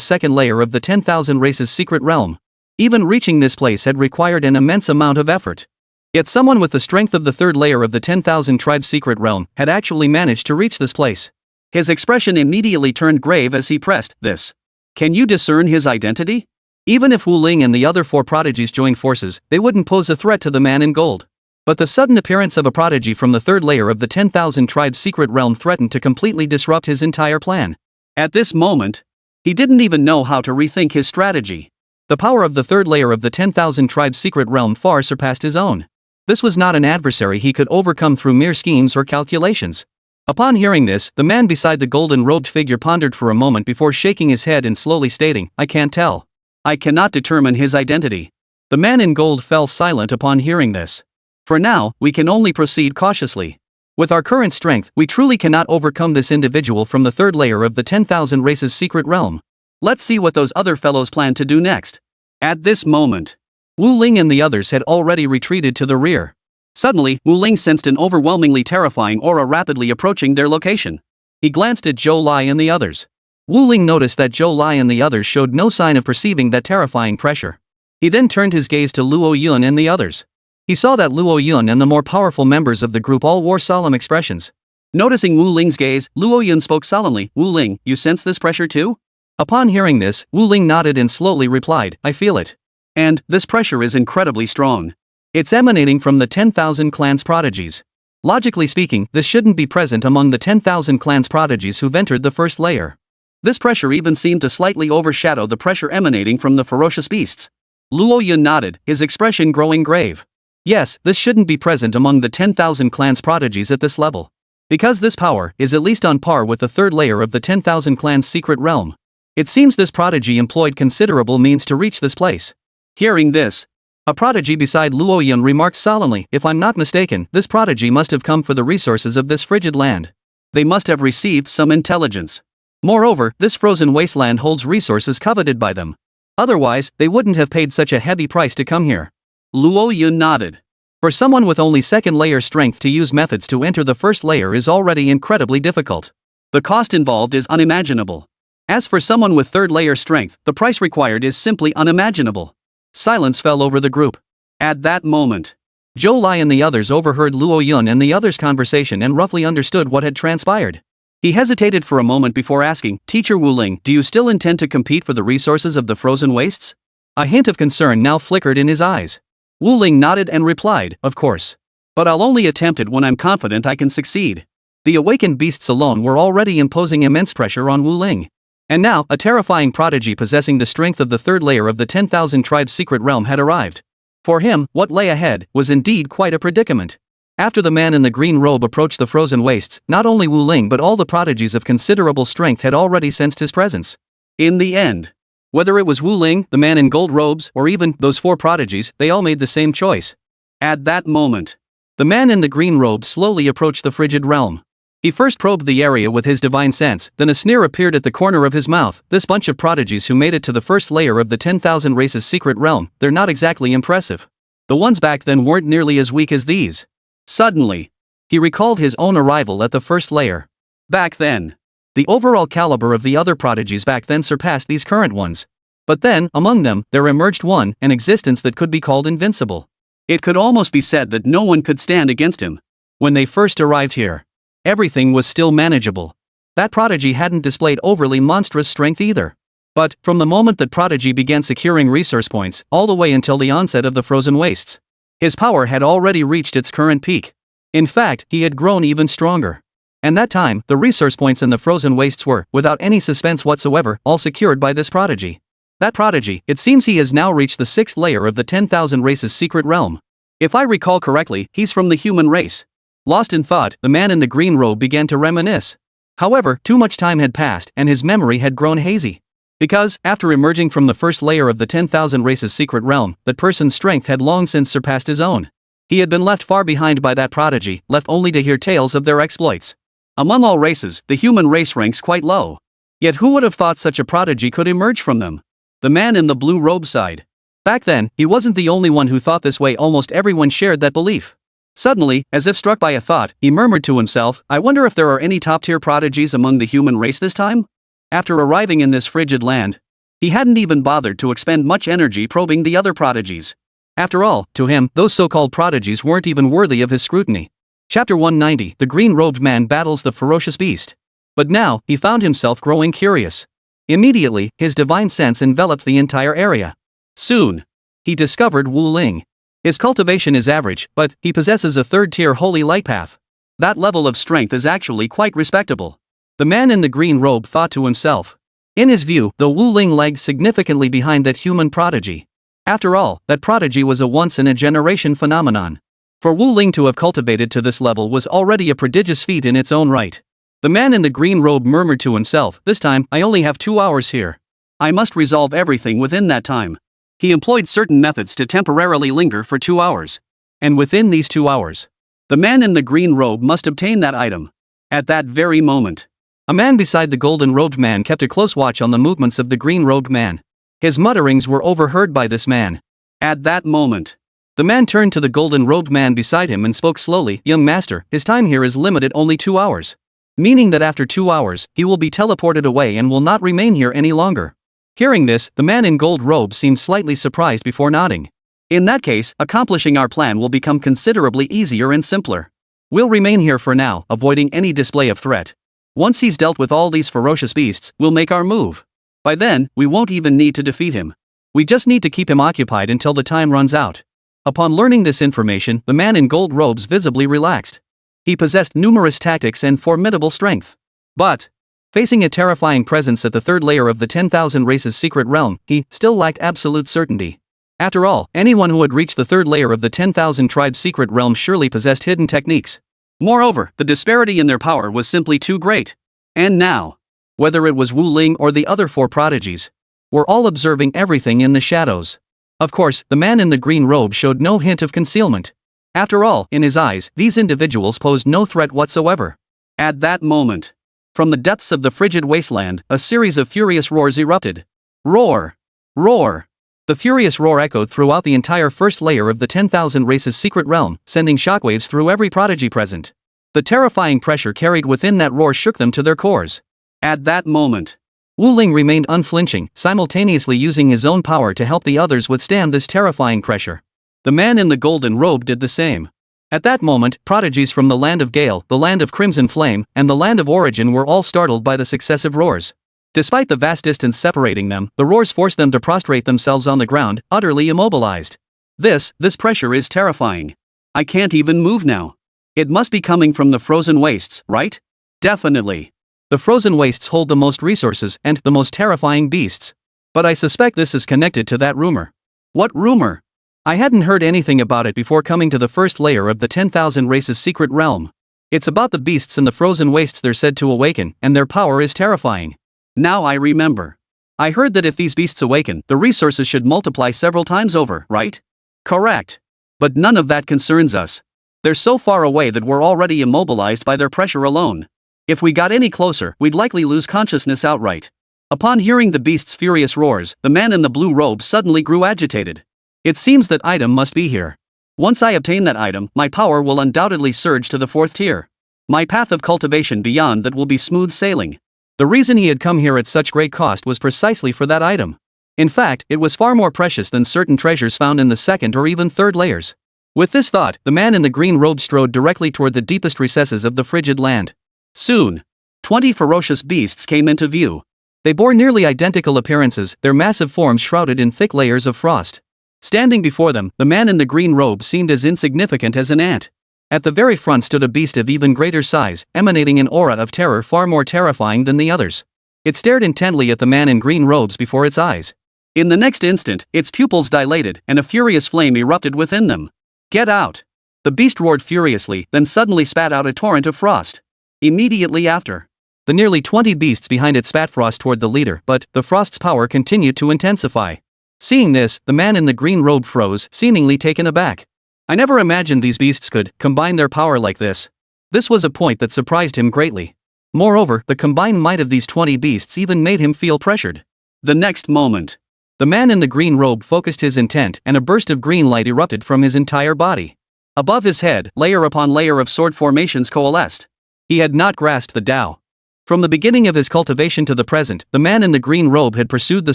second layer of the 10,000 races secret realm. Even reaching this place had required an immense amount of effort. Yet someone with the strength of the third layer of the 10,000 tribes secret realm had actually managed to reach this place. His expression immediately turned grave as he pressed this. Can you discern his identity? Even if Wu Ling and the other four prodigies joined forces, they wouldn't pose a threat to the man in gold. But the sudden appearance of a prodigy from the third layer of the 10,000 tribes secret realm threatened to completely disrupt his entire plan. At this moment, he didn't even know how to rethink his strategy. The power of the third layer of the 10,000 tribes secret realm far surpassed his own. This was not an adversary he could overcome through mere schemes or calculations. Upon hearing this, the man beside the golden-robed figure pondered for a moment before shaking his head and slowly stating, I can't tell. I cannot determine his identity. The man in gold fell silent upon hearing this. For now, we can only proceed cautiously. With our current strength, we truly cannot overcome this individual from the third layer of the 10,000 races secret realm. Let's see what those other fellows plan to do next. At this moment, Wu Ling and the others had already retreated to the rear. Suddenly, Wu Ling sensed an overwhelmingly terrifying aura rapidly approaching their location. He glanced at Zhou Lai and the others. Wu Ling noticed that Zhou Lai and the others showed no sign of perceiving that terrifying pressure. He then turned his gaze to Luo Yun and the others. He saw that Luo Yun and the more powerful members of the group all wore solemn expressions. Noticing Wu Ling's gaze, Luo Yun spoke solemnly, Wu Ling, you sense this pressure too? Upon hearing this, Wu Ling nodded and slowly replied, I feel it. And, this pressure is incredibly strong. It's emanating from the 10,000 clans prodigies. Logically speaking, this shouldn't be present among the 10,000 clans prodigies who've entered the first layer. This pressure even seemed to slightly overshadow the pressure emanating from the ferocious beasts. Luo Yun nodded, his expression growing grave. Yes, this shouldn't be present among the 10,000 clans prodigies at this level. Because this power is at least on par with the third layer of the 10,000 clans secret realm. It seems this prodigy employed considerable means to reach this place. Hearing this, a prodigy beside Luo Yun remarked solemnly, if I'm not mistaken, this prodigy must have come for the resources of this frigid land. They must have received some intelligence. Moreover, this frozen wasteland holds resources coveted by them. Otherwise, they wouldn't have paid such a heavy price to come here. Luo Yun nodded. For someone with only second layer strength to use methods to enter the first layer is already incredibly difficult. The cost involved is unimaginable. As for someone with third layer strength, the price required is simply unimaginable. Silence fell over the group. At that moment, Zhou Lai and the others overheard Luo Yun and the others' conversation and roughly understood what had transpired. He hesitated for a moment before asking, Teacher Wu Ling, do you still intend to compete for the resources of the frozen wastes? A hint of concern now flickered in his eyes. Wu Ling nodded and replied, of course. But I'll only attempt it when I'm confident I can succeed. The awakened beasts alone were already imposing immense pressure on Wu Ling. And now, a terrifying prodigy possessing the strength of the third layer of the 10,000 tribes secret realm had arrived. For him, what lay ahead was indeed quite a predicament. After the man in the green robe approached the frozen wastes, not only Wu Ling but all the prodigies of considerable strength had already sensed his presence. In the end, whether it was Wu Ling, the man in gold robes, or even those four prodigies, they all made the same choice. At that moment, the man in the green robe slowly approached the frigid realm. He first probed the area with his divine sense, then a sneer appeared at the corner of his mouth. This bunch of prodigies who made it to the first layer of the 10,000 races secret realm, they're not exactly impressive. The ones back then weren't nearly as weak as these. Suddenly, he recalled his own arrival at the first layer. Back then, the overall caliber of the other prodigies back then surpassed these current ones. But then, among them, there emerged one, an existence that could be called invincible. It could almost be said that no one could stand against him. When they first arrived here, everything was still manageable. That prodigy hadn't displayed overly monstrous strength either. But, from the moment that prodigy began securing resource points, all the way until the onset of the frozen wastes, his power had already reached its current peak. In fact, he had grown even stronger. And that time, the resource points in the frozen wastes were, without any suspense whatsoever, all secured by this prodigy. That prodigy, it seems he has now reached the 6th layer of the 10,000 races secret realm. If I recall correctly, he's from the human race. Lost in thought, the man in the green robe began to reminisce. However, too much time had passed and his memory had grown hazy. Because, after emerging from the first layer of the 10,000 races secret realm, that person's strength had long since surpassed his own. He had been left far behind by that prodigy, left only to hear tales of their exploits. Among all races, the human race ranks quite low. Yet who would have thought such a prodigy could emerge from them? The man in the blue robe sighed. Back then, he wasn't the only one who thought this way. Almost everyone shared that belief. Suddenly, as if struck by a thought, he murmured to himself, I wonder if there are any top-tier prodigies among the human race this time? After arriving in this frigid land, he hadn't even bothered to expend much energy probing the other prodigies. After all, to him, those so-called prodigies weren't even worthy of his scrutiny. Chapter 190, The Green-Robed Man Battles the Ferocious Beast. But now, he found himself growing curious. Immediately, his divine sense enveloped the entire area. Soon, he discovered Wu Ling. His cultivation is average, but he possesses a third-tier holy light path. That level of strength is actually quite respectable. The man in the green robe thought to himself. In his view, the Wu Ling lagged significantly behind that human prodigy. After all, that prodigy was a once-in-a-generation phenomenon. For Wu Ling to have cultivated to this level was already a prodigious feat in its own right. The man in the green robe murmured to himself, this time, I only have 2 hours here. I must resolve everything within that time. He employed certain methods to temporarily linger for 2 hours. And within these 2 hours, the man in the green robe must obtain that item. At that very moment, a man beside the golden-robed man kept a close watch on the movements of the green-robed man. His mutterings were overheard by this man. At that moment, the man turned to the golden-robed man beside him and spoke slowly, Young master, his time here is limited only 2 hours. Meaning that after 2 hours, he will be teleported away and will not remain here any longer. Hearing this, the man in gold robe seemed slightly surprised before nodding. In that case, accomplishing our plan will become considerably easier and simpler. We'll remain here for now, avoiding any display of threat. Once he's dealt with all these ferocious beasts, we'll make our move. By then, we won't even need to defeat him. We just need to keep him occupied until the time runs out. Upon learning this information, the man in gold robes visibly relaxed. He possessed numerous tactics and formidable strength. But, facing a terrifying presence at the 3rd layer of the 10,000 races secret realm, he still lacked absolute certainty. After all, anyone who had reached the 3rd layer of the 10,000 tribes secret realm surely possessed hidden techniques. Moreover, the disparity in their power was simply too great. And now, whether it was Wu Ling or the other 4 prodigies, were all observing everything in the shadows. Of course, the man in the green robe showed no hint of concealment. After all, in his eyes, these individuals posed no threat whatsoever. At that moment, from the depths of the frigid wasteland, a series of furious roars erupted. Roar! Roar! The furious roar echoed throughout the entire first layer of the 10,000 races secret realm, sending shockwaves through every prodigy present. The terrifying pressure carried within that roar shook them to their cores. At that moment, Wu Ling remained unflinching, simultaneously using his own power to help the others withstand this terrifying pressure. The man in the golden robe did the same. At that moment, prodigies from the land of Gale, the land of Crimson Flame, and the land of Origin were all startled by the successive roars. Despite the vast distance separating them, the roars forced them to prostrate themselves on the ground, utterly immobilized. This pressure is terrifying. I can't even move now. It must be coming from the frozen wastes, right? Definitely. The frozen wastes hold the most resources and the most terrifying beasts. But I suspect this is connected to that rumor. What rumor? I hadn't heard anything about it before coming to the first layer of the 10,000 races secret realm. It's about the beasts in the frozen wastes they're said to awaken, and their power is terrifying. Now I remember. I heard that if these beasts awaken, the resources should multiply several times over, right? Correct. But none of that concerns us. They're so far away that we're already immobilized by their pressure alone. If we got any closer, we'd likely lose consciousness outright. Upon hearing the beast's furious roars, the man in the blue robe suddenly grew agitated. It seems that item must be here. Once I obtain that item, my power will undoubtedly surge to the 4th tier. My path of cultivation beyond that will be smooth sailing. The reason he had come here at such great cost was precisely for that item. In fact, it was far more precious than certain treasures found in the 2nd or even 3rd layers. With this thought, the man in the green robe strode directly toward the deepest recesses of the frigid land. Soon, 20 ferocious beasts came into view. They bore nearly identical appearances, their massive forms shrouded in thick layers of frost. Standing before them, the man in the green robe seemed as insignificant as an ant. At the very front stood a beast of even greater size, emanating an aura of terror far more terrifying than the others. It stared intently at the man in green robes before its eyes. In the next instant, its pupils dilated, and a furious flame erupted within them. "Get out!" The beast roared furiously, then suddenly spat out a torrent of frost. Immediately after, the nearly 20 beasts behind it spat frost toward the leader, but the frost's power continued to intensify. Seeing this, the man in the green robe froze, seemingly taken aback. I never imagined these beasts could combine their power like this. This was a point that surprised him greatly. Moreover, the combined might of these 20 beasts even made him feel pressured. The next moment, the man in the green robe focused his intent, and a burst of green light erupted from his entire body. Above his head, layer upon layer of sword formations coalesced. He had not grasped the Tao. From the beginning of his cultivation to the present, the man in the green robe had pursued the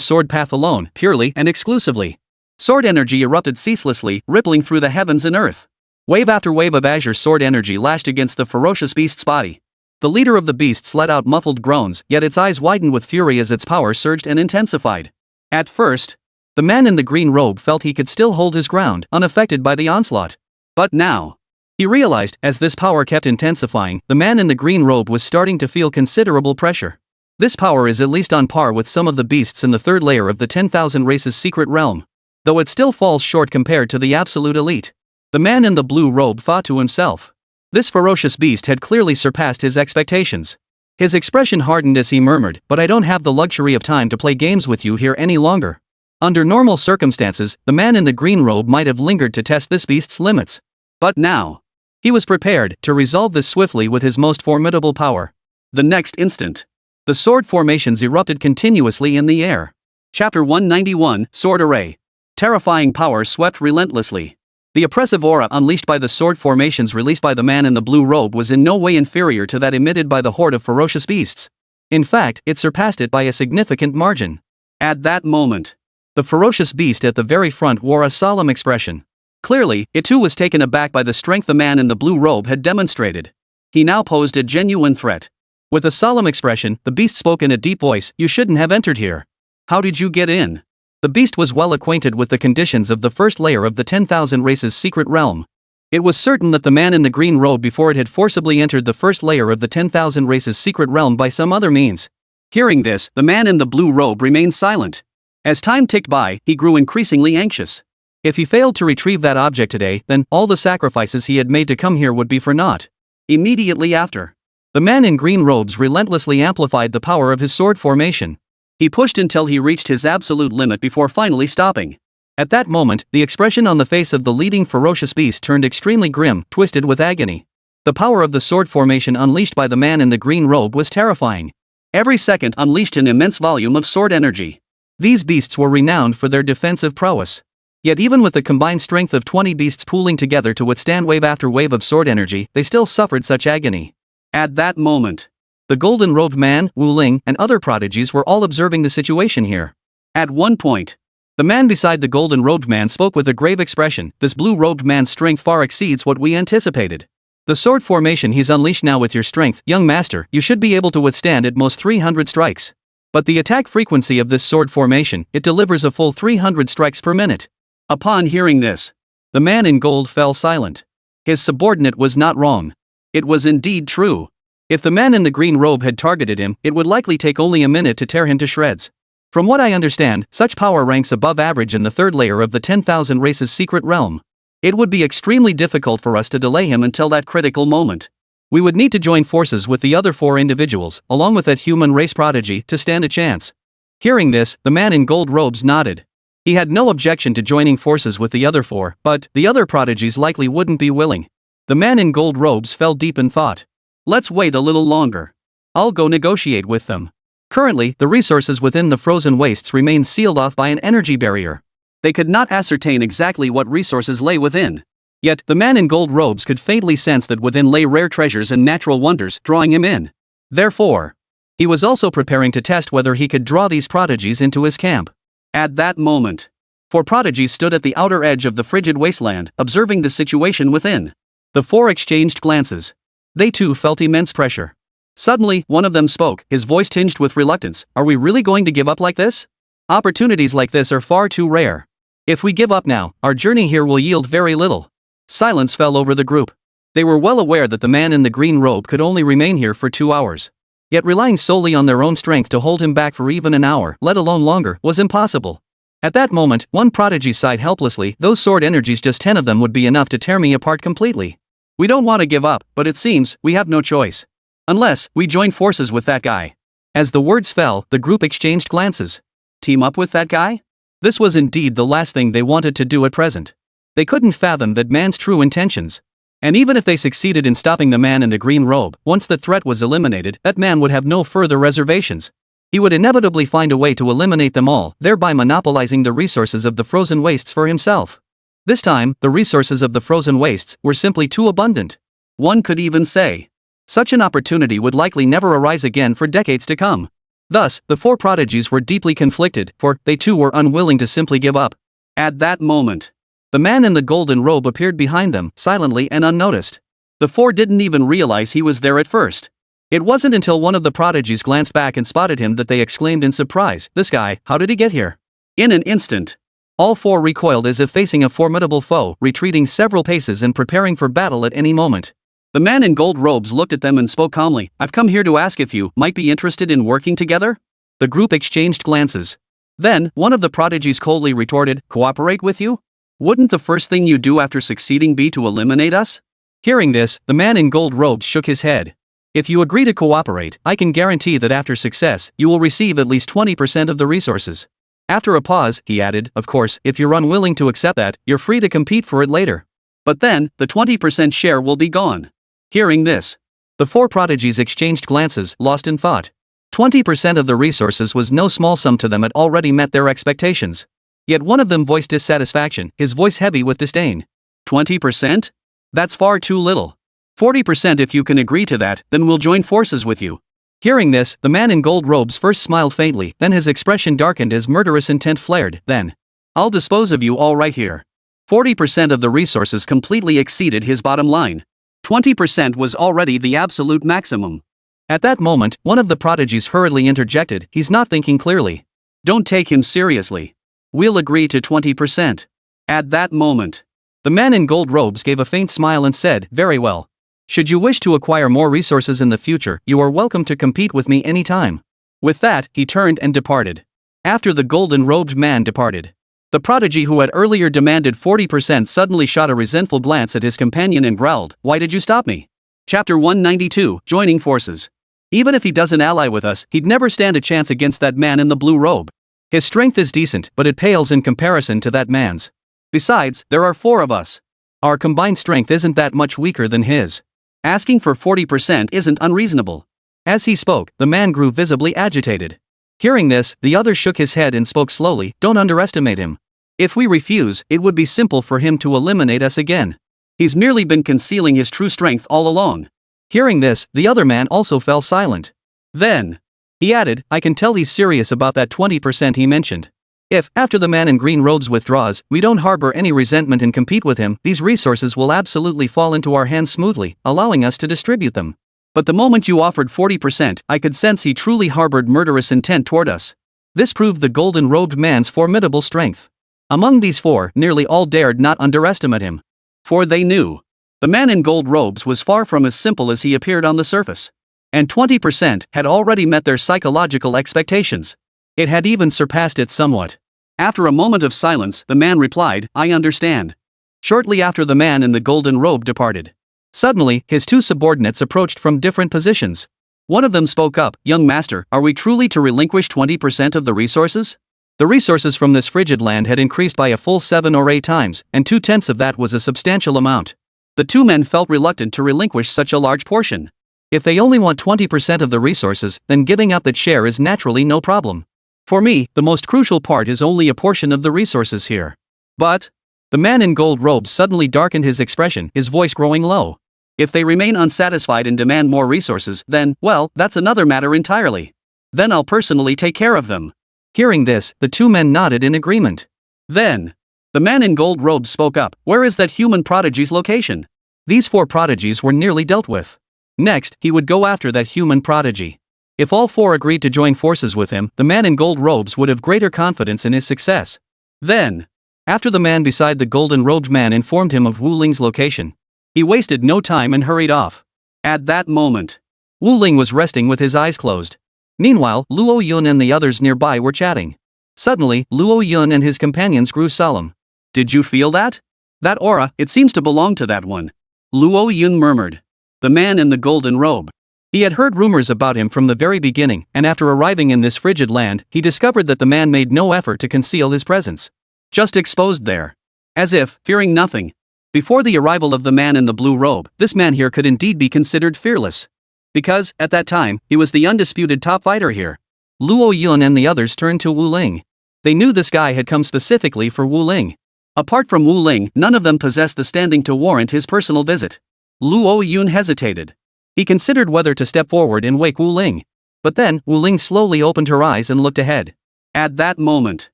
sword path alone, purely and exclusively. Sword energy erupted ceaselessly, rippling through the heavens and earth. Wave after wave of azure sword energy lashed against the ferocious beast's body. The leader of the beasts let out muffled groans, yet its eyes widened with fury as its power surged and intensified. At first, the man in the green robe felt he could still hold his ground, unaffected by the onslaught. But now, he realized, as this power kept intensifying, the man in the green robe was starting to feel considerable pressure. This power is at least on par with some of the beasts in the 3rd layer of the 10,000 races secret realm. Though it still falls short compared to the absolute elite. The man in the blue robe thought to himself. This ferocious beast had clearly surpassed his expectations. His expression hardened as he murmured, "But I don't have the luxury of time to play games with you here any longer." Under normal circumstances, the man in the green robe might have lingered to test this beast's limits. But now, he was prepared to resolve this swiftly with his most formidable power. The next instant, the sword formations erupted continuously in the air. Chapter 191, Sword Array. Terrifying power swept relentlessly. The oppressive aura unleashed by the sword formations released by the man in the blue robe was in no way inferior to that emitted by the horde of ferocious beasts. In fact, it surpassed it by a significant margin. At that moment, the ferocious beast at the very front wore a solemn expression. Clearly, it too was taken aback by the strength the man in the blue robe had demonstrated. He now posed a genuine threat. With a solemn expression, the beast spoke in a deep voice, "You shouldn't have entered here. How did you get in?" The beast was well acquainted with the conditions of the 1st layer of the 10,000 races secret realm. It was certain that the man in the green robe before it had forcibly entered the 1st layer of the 10,000 races secret realm by some other means. Hearing this, the man in the blue robe remained silent. As time ticked by, he grew increasingly anxious. If he failed to retrieve that object today, then all the sacrifices he had made to come here would be for naught. Immediately after, the man in green robes relentlessly amplified the power of his sword formation. He pushed until he reached his absolute limit before finally stopping. At that moment, the expression on the face of the leading ferocious beast turned extremely grim, twisted with agony. The power of the sword formation unleashed by the man in the green robe was terrifying. Every second unleashed an immense volume of sword energy. These beasts were renowned for their defensive prowess. Yet even with the combined strength of 20 beasts pooling together to withstand wave after wave of sword energy, they still suffered such agony. At that moment, the golden-robed man, Wu Ling, and other prodigies were all observing the situation here. At one point, the man beside the golden-robed man spoke with a grave expression, "This blue-robed man's strength far exceeds what we anticipated. The sword formation he's unleashed now with your strength, young master, you should be able to withstand at most 300 strikes. But the attack frequency of this sword formation, it delivers a full 300 strikes per minute." Upon hearing this, the man in gold fell silent. His subordinate was not wrong. It was indeed true. If the man in the green robe had targeted him, it would likely take only a minute to tear him to shreds. From what I understand, such power ranks above average in the 3rd layer of the 10,000 races secret realm. It would be extremely difficult for us to delay him until that critical moment. We would need to join forces with the other 4 individuals, along with that human race prodigy, to stand a chance. Hearing this, the man in gold robes nodded. He had no objection to joining forces with the other four, but the other prodigies likely wouldn't be willing. The man in gold robes fell deep in thought. Let's wait a little longer. I'll go negotiate with them. Currently, the resources within the frozen wastes remain sealed off by an energy barrier. They could not ascertain exactly what resources lay within. Yet, the man in gold robes could faintly sense that within lay rare treasures and natural wonders, drawing him in. Therefore, he was also preparing to test whether he could draw these prodigies into his camp. At that moment, four prodigies stood at the outer edge of the frigid wasteland, observing the situation within. The four exchanged glances. They too felt immense pressure. Suddenly, one of them spoke, his voice tinged with reluctance. Are we really going to give up like this? Opportunities like this are far too rare. If we give up now, our journey here will yield very little. Silence fell over the group. They were well aware that the man in the green robe could only remain here for 2 hours. Yet relying solely on their own strength to hold him back for even an hour, let alone longer, was impossible. At that moment, one prodigy sighed helplessly. Those sword energies, just 10 of them would be enough to tear me apart completely. We don't want to give up, but it seems we have no choice. Unless we join forces with that guy. As the words fell, the group exchanged glances. Team up with that guy? This was indeed the last thing they wanted to do at present. They couldn't fathom that man's true intentions. And even if they succeeded in stopping the man in the green robe, once the threat was eliminated, that man would have no further reservations. He would inevitably find a way to eliminate them all, thereby monopolizing the resources of the frozen wastes for himself. This time, the resources of the frozen wastes were simply too abundant. One could even say, such an opportunity would likely never arise again for decades to come. Thus, the four prodigies were deeply conflicted, for they too were unwilling to simply give up. At that moment, the man in the golden robe appeared behind them, silently and unnoticed. The four didn't even realize he was there at first. It wasn't until one of the prodigies glanced back and spotted him that they exclaimed in surprise, "This guy, how did he get here?" In an instant, all four recoiled as if facing a formidable foe, retreating several paces and preparing for battle at any moment. The man in gold robes looked at them and spoke calmly. "I've come here to ask if you might be interested in working together?" The group exchanged glances. Then, one of the prodigies coldly retorted, "Cooperate with you? Wouldn't the first thing you do after succeeding be to eliminate us?" Hearing this, the man in gold robes shook his head. "If you agree to cooperate, I can guarantee that after success, you will receive at least 20% of the resources." After a pause, he added, "Of course, if you're unwilling to accept that, you're free to compete for it later. But then, the 20% share will be gone." Hearing this, the four prodigies exchanged glances, lost in thought. 20% of the resources was no small sum to them. It already met their expectations. Yet one of them voiced dissatisfaction, his voice heavy with disdain. 20%? That's far too little. 40% if you can agree to that, then we'll join forces with you. Hearing this, the man in gold robes first smiled faintly, then his expression darkened as murderous intent flared. Then, "I'll dispose of you all right here." 40% of the resources completely exceeded his bottom line. 20% was already the absolute maximum. At that moment, one of the prodigies hurriedly interjected, "He's not thinking clearly. Don't take him seriously. We'll agree to 20%. At that moment, the man in gold robes gave a faint smile and said, "Very well. Should you wish to acquire more resources in the future, you are welcome to compete with me anytime." With that, he turned and departed. After the golden-robed man departed, the prodigy who had earlier demanded 40% suddenly shot a resentful glance at his companion and growled, "Why did you stop me?" Chapter 192, Joining Forces. Even if he doesn't ally with us, he'd never stand a chance against that man in the blue robe. His strength is decent, but it pales in comparison to that man's. Besides, there are 4 of us. Our combined strength isn't that much weaker than his. Asking for 40% isn't unreasonable. As he spoke, the man grew visibly agitated. Hearing this, the other shook his head and spoke slowly, "Don't underestimate him. If we refuse, it would be simple for him to eliminate us again. He's merely been concealing his true strength all along." Hearing this, the other man also fell silent. Then, he added, "I can tell he's serious about that 20% he mentioned. If, after the man in green robes withdraws, we don't harbor any resentment and compete with him, these resources will absolutely fall into our hands smoothly, allowing us to distribute them. But the moment you offered 40%, I could sense he truly harbored murderous intent toward us." This proved the golden-robed man's formidable strength. Among these 4, nearly all dared not underestimate him. For they knew, the man in gold robes was far from as simple as he appeared on the surface. And 20% had already met their psychological expectations. It had even surpassed it somewhat. After a moment of silence, the man replied, "I understand." Shortly after, the man in the golden robe departed. Suddenly, his 2 subordinates approached from different positions. One of them spoke up, "Young master, are we truly to relinquish 20% of the resources?" The resources from this frigid land had increased by a full 7 or 8 times, and 2/10 of that was a substantial amount. The two men felt reluctant to relinquish such a large portion. If they only want 20% of the resources, then giving up that share is naturally no problem. For me, the most crucial part is only a portion of the resources here. But the man in gold robes suddenly darkened his expression, his voice growing low. If they remain unsatisfied and demand more resources, then, well, that's another matter entirely. Then I'll personally take care of them. Hearing this, the two men nodded in agreement. Then the man in gold robes spoke up. Where is that human prodigy's location? These 4 prodigies were nearly dealt with. Next, he would go after that human prodigy. If all 4 agreed to join forces with him, the man in gold robes would have greater confidence in his success. Then, after the man beside the golden-robed man informed him of Wu Ling's location, he wasted no time and hurried off. At that moment, Wu Ling was resting with his eyes closed. Meanwhile, Luo Yun and the others nearby were chatting. Suddenly, Luo Yun and his companions grew solemn. Did you feel that? That aura, it seems to belong to that one. Luo Yun murmured. The man in the golden robe. He had heard rumors about him from the very beginning, and after arriving in this frigid land, he discovered that the man made no effort to conceal his presence. Just exposed there. As if, fearing nothing. Before the arrival of the man in the blue robe, this man here could indeed be considered fearless. Because, at that time, he was the undisputed top fighter here. Luo Yun and the others turned to Wu Ling. They knew this guy had come specifically for Wu Ling. Apart from Wu Ling, none of them possessed the standing to warrant his personal visit. Luo Yun hesitated. He considered whether to step forward and wake Wu Ling. But then, Wu Ling slowly opened her eyes and looked ahead. At that moment,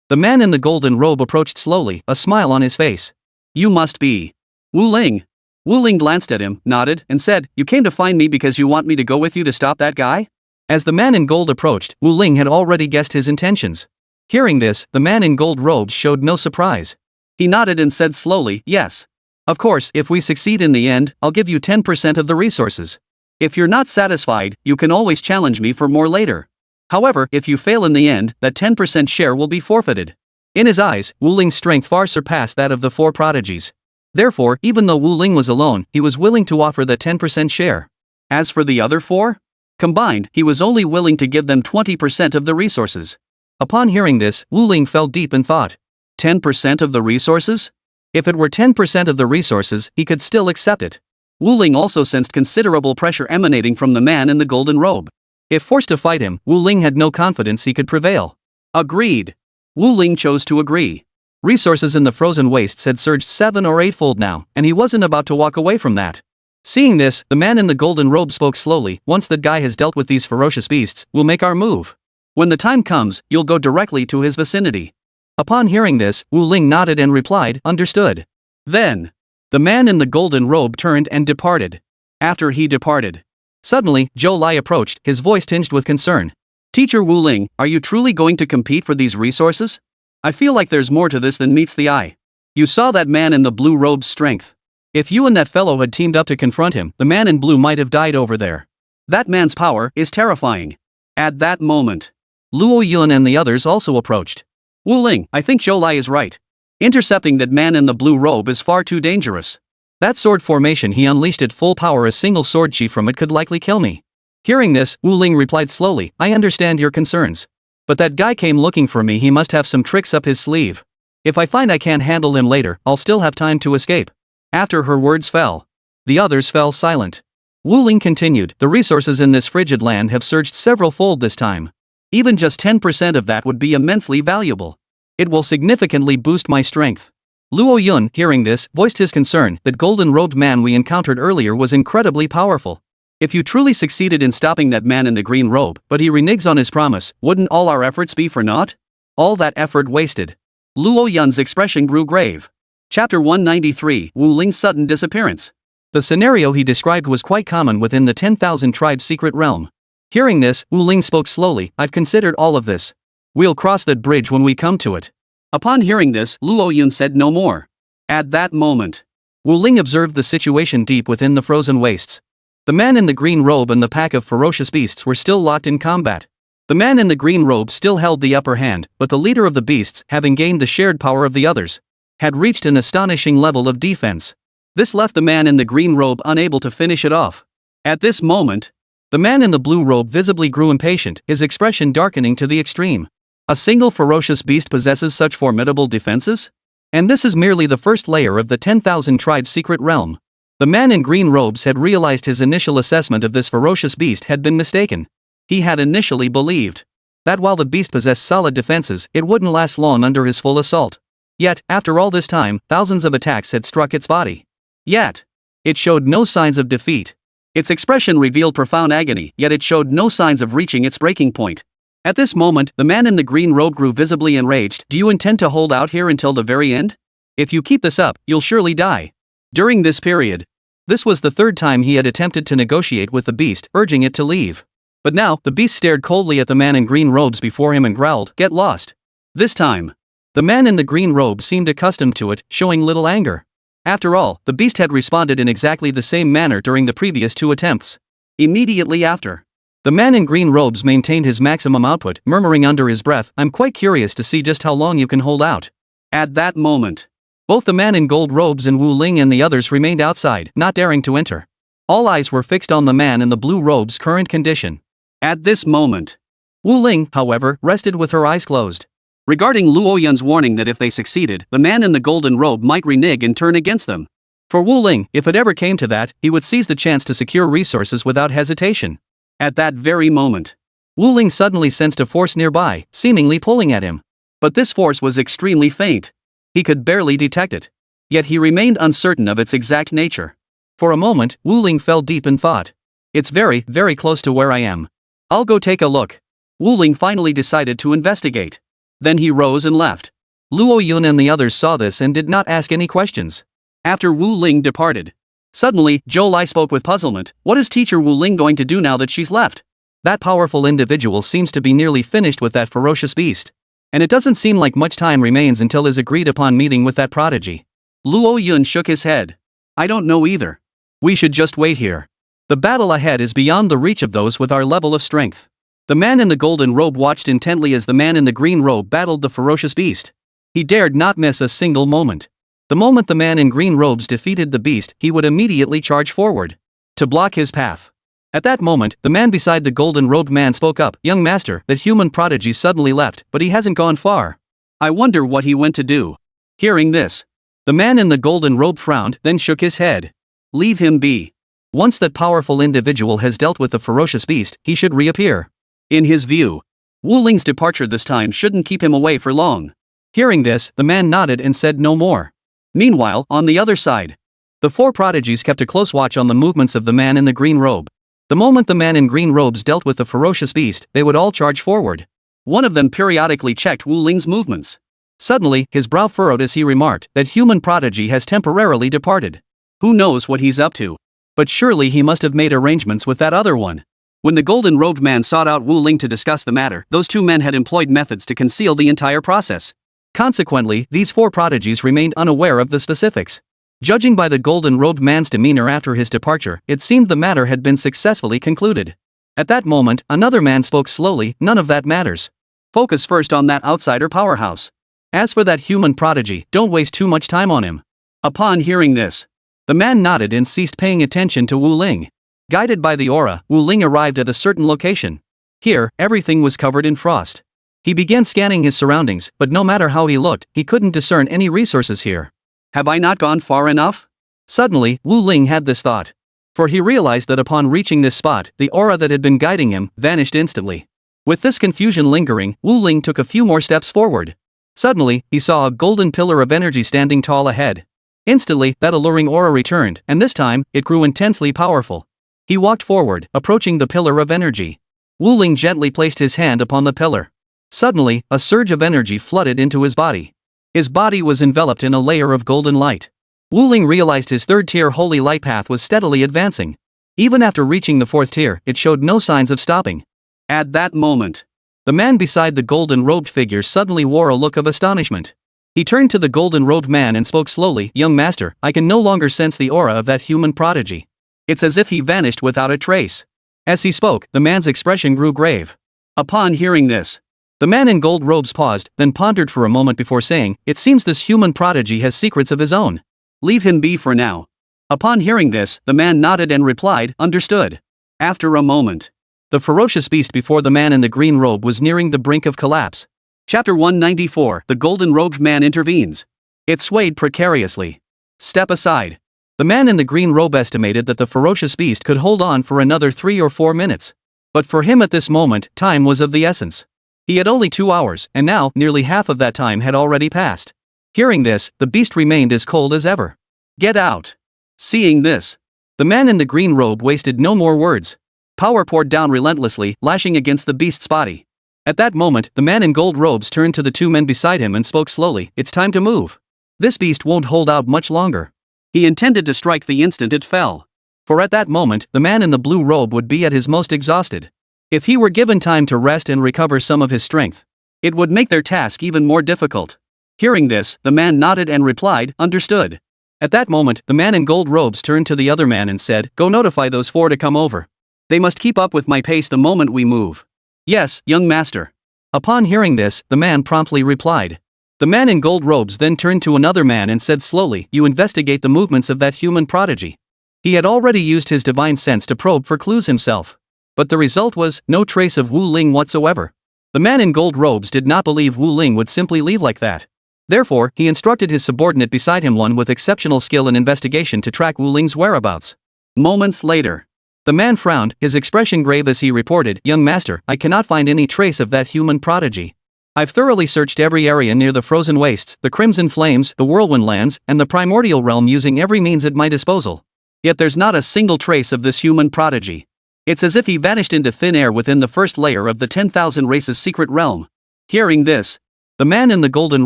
the man in the golden robe approached slowly, a smile on his face. You must be Wu Ling. Wu Ling glanced at him, nodded, and said, You came to find me because you want me to go with you to stop that guy? As the man in gold approached, Wu Ling had already guessed his intentions. Hearing this, the man in gold robes showed no surprise. He nodded and said slowly, Yes. Of course, if we succeed in the end, I'll give you 10% of the resources. If you're not satisfied, you can always challenge me for more later. However, if you fail in the end, that 10% share will be forfeited. In his eyes, Wu Ling's strength far surpassed that of the 4 prodigies. Therefore, even though Wu Ling was alone, he was willing to offer the 10% share. As for the other 4? Combined, he was only willing to give them 20% of the resources. Upon hearing this, Wu Ling fell deep in thought. 10% of the resources? If it were 10% of the resources, he could still accept it. Wu Ling also sensed considerable pressure emanating from the man in the golden robe. If forced to fight him, Wu Ling had no confidence he could prevail. Agreed. Wu Ling chose to agree. Resources in the frozen wastes had surged 7 or 8-fold now, and he wasn't about to walk away from that. Seeing this, the man in the golden robe spoke slowly. Once that guy has dealt with these ferocious beasts, we'll make our move. When the time comes, you'll go directly to his vicinity. Upon hearing this, Wu Ling nodded and replied, Understood. Then, the man in the golden robe turned and departed. After he departed, suddenly, Zhou Lai approached, his voice tinged with concern. Teacher Wu Ling, are you truly going to compete for these resources? I feel like there's more to this than meets the eye. You saw that man in the blue robe's strength. If you and that fellow had teamed up to confront him, the man in blue might have died over there. That man's power is terrifying. At that moment, Luo Yun and the others also approached. Wu Ling, I think Zhou Lai is right. Intercepting that man in the blue robe is far too dangerous. That sword formation he unleashed at full power, a single sword chi from it could likely kill me. Hearing this, Wu Ling replied slowly, I understand your concerns. But that guy came looking for me, he must have some tricks up his sleeve. If I find I can't handle him later, I'll still have time to escape. After her words fell, the others fell silent. Wu Ling continued, the resources in this frigid land have surged several-fold this time. Even just 10% of that would be immensely valuable. It will significantly boost my strength. Luo Yun, hearing this, voiced his concern. That golden-robed man we encountered earlier was incredibly powerful. If you truly succeeded in stopping that man in the green robe, but he reneges on his promise, wouldn't all our efforts be for naught? All that effort wasted. Luo Yun's expression grew grave. Chapter 193, Wu Ling's sudden disappearance. The scenario he described was quite common within the 10,000 tribe secret realm. Hearing this, Wu Ling spoke slowly, I've considered all of this. We'll cross that bridge when we come to it. Upon hearing this, Luo Yun said no more. At that moment, Wu Ling observed the situation deep within the frozen wastes. The man in the green robe and the pack of ferocious beasts were still locked in combat. The man in the green robe still held the upper hand, but the leader of the beasts, having gained the shared power of the others, had reached an astonishing level of defense. This left the man in the green robe unable to finish it off. At this moment, the man in the blue robe visibly grew impatient, his expression darkening to the extreme. A single ferocious beast possesses such formidable defenses? And this is merely the first layer of the 10,000 tribes secret realm. The man in green robes had realized his initial assessment of this ferocious beast had been mistaken. He had initially believed that while the beast possessed solid defenses, it wouldn't last long under his full assault. Yet, after all this time, thousands of attacks had struck its body. Yet, it showed no signs of defeat. Its expression revealed profound agony, yet it showed no signs of reaching its breaking point. At this moment, the man in the green robe grew visibly enraged. Do you intend to hold out here until the very end? If you keep this up, you'll surely die. During this period, this was the third time he had attempted to negotiate with the beast, urging it to leave. But now, the beast stared coldly at the man in green robes before him and growled, "Get lost." This time, the man in the green robe seemed accustomed to it, showing little anger. After all, the beast had responded in exactly the same manner during the previous 2 attempts. Immediately after, the man in green robes maintained his maximum output, murmuring under his breath, "I'm quite curious to see just how long you can hold out." At that moment, both the man in gold robes and Wu Ling and the others remained outside, not daring to enter. All eyes were fixed on the man in the blue robe's current condition. At this moment, Wu Ling, however, rested with her eyes closed. Regarding Luo Ouyun's warning that if they succeeded, the man in the golden robe might renege and turn against them. For Wu Ling, if it ever came to that, he would seize the chance to secure resources without hesitation. At that very moment, Wu Ling suddenly sensed a force nearby, seemingly pulling at him. But this force was extremely faint. He could barely detect it. Yet he remained uncertain of its exact nature. For a moment, Wu Ling fell deep in thought. It's very, very close to where I am. I'll go take a look. Wu Ling finally decided to investigate. Then he rose and left. Luo Yun and the others saw this and did not ask any questions. After Wu Ling departed, suddenly, Zhou Lai spoke with puzzlement. What is teacher Wu Ling going to do now that she's left? That powerful individual seems to be nearly finished with that ferocious beast. And it doesn't seem like much time remains until his agreed upon meeting with that prodigy. Luo Yun shook his head. I don't know either. We should just wait here. The battle ahead is beyond the reach of those with our level of strength. The man in the golden robe watched intently as the man in the green robe battled the ferocious beast. He dared not miss a single moment. The moment the man in green robes defeated the beast, he would immediately charge forward to block his path. At that moment, the man beside the golden-robed man spoke up. Young master, that human prodigy suddenly left, but he hasn't gone far. I wonder what he went to do. Hearing this, the man in the golden robe frowned, then shook his head. Leave him be. Once that powerful individual has dealt with the ferocious beast, he should reappear. In his view, Wu Ling's departure this time shouldn't keep him away for long. Hearing this, the man nodded and said no more. Meanwhile, on the other side, the 4 prodigies kept a close watch on the movements of the man in the green robe. The moment the man in green robes dealt with the ferocious beast, they would all charge forward. One of them periodically checked Wu Ling's movements. Suddenly, his brow furrowed as he remarked, that human prodigy has temporarily departed. Who knows what he's up to? But surely he must have made arrangements with that other one. When the golden-robed man sought out Wu Ling to discuss the matter, those 2 men had employed methods to conceal the entire process. Consequently, these 4 prodigies remained unaware of the specifics. Judging by the golden-robed man's demeanor after his departure, it seemed the matter had been successfully concluded. At that moment, another man spoke slowly. None of that matters. Focus first on that outsider powerhouse. As for that human prodigy, don't waste too much time on him. Upon hearing this, the man nodded and ceased paying attention to Wu Ling. Guided by the aura, Wu Ling arrived at a certain location. Here, everything was covered in frost. He began scanning his surroundings, but no matter how he looked, he couldn't discern any resources here. Have I not gone far enough? Suddenly, Wu Ling had this thought. For he realized that upon reaching this spot, the aura that had been guiding him vanished instantly. With this confusion lingering, Wu Ling took a few more steps forward. Suddenly, he saw a golden pillar of energy standing tall ahead. Instantly, that alluring aura returned, and this time, it grew intensely powerful. He walked forward, approaching the pillar of energy. Wu Ling gently placed his hand upon the pillar. Suddenly, a surge of energy flooded into his body. His body was enveloped in a layer of golden light. Wu Ling realized his 3rd-tier holy light path was steadily advancing. Even after reaching the 4th tier, it showed no signs of stopping. At that moment, the man beside the golden-robed figure suddenly wore a look of astonishment. He turned to the golden-robed man and spoke slowly. Young master, I can no longer sense the aura of that human prodigy. It's as if he vanished without a trace. As he spoke, the man's expression grew grave. Upon hearing this, the man in gold robes paused, then pondered for a moment before saying, it seems this human prodigy has secrets of his own. Leave him be for now. Upon hearing this, the man nodded and replied, understood. After a moment, the ferocious beast before the man in the green robe was nearing the brink of collapse. Chapter 194, The Golden-Robed Man Intervenes. It swayed precariously. Step aside. The man in the green robe estimated that the ferocious beast could hold on for another 3 or 4 minutes. But for him at this moment, time was of the essence. He had only 2 hours, and now, nearly half of that time had already passed. Hearing this, the beast remained as cold as ever. Get out. Seeing this, the man in the green robe wasted no more words. Power poured down relentlessly, lashing against the beast's body. At that moment, the man in gold robes turned to the 2 men beside him and spoke slowly, "It's time to move. This beast won't hold out much longer." He intended to strike the instant it fell. For at that moment, the man in the blue robe would be at his most exhausted. If he were given time to rest and recover some of his strength, it would make their task even more difficult. Hearing this, the man nodded and replied, "Understood." At that moment, the man in gold robes turned to the other man and said, "Go notify those 4 to come over. They must keep up with my pace the moment we move." "Yes, young master." Upon hearing this, the man promptly replied. The man in gold robes then turned to another man and said slowly, "You investigate the movements of that human prodigy." He had already used his divine sense to probe for clues himself. But the result was no trace of Wu Ling whatsoever. The man in gold robes did not believe Wu Ling would simply leave like that. Therefore, he instructed his subordinate beside him, one with exceptional skill in investigation, to track Wu Ling's whereabouts. Moments later, the man frowned, his expression grave as he reported, "Young master, I cannot find any trace of that human prodigy. I've thoroughly searched every area near the frozen wastes, the crimson flames, the whirlwind lands, and the primordial realm using every means at my disposal. Yet there's not a single trace of this human prodigy. It's as if he vanished into thin air within the first layer of the 10,000 races' secret realm." Hearing this, the man in the golden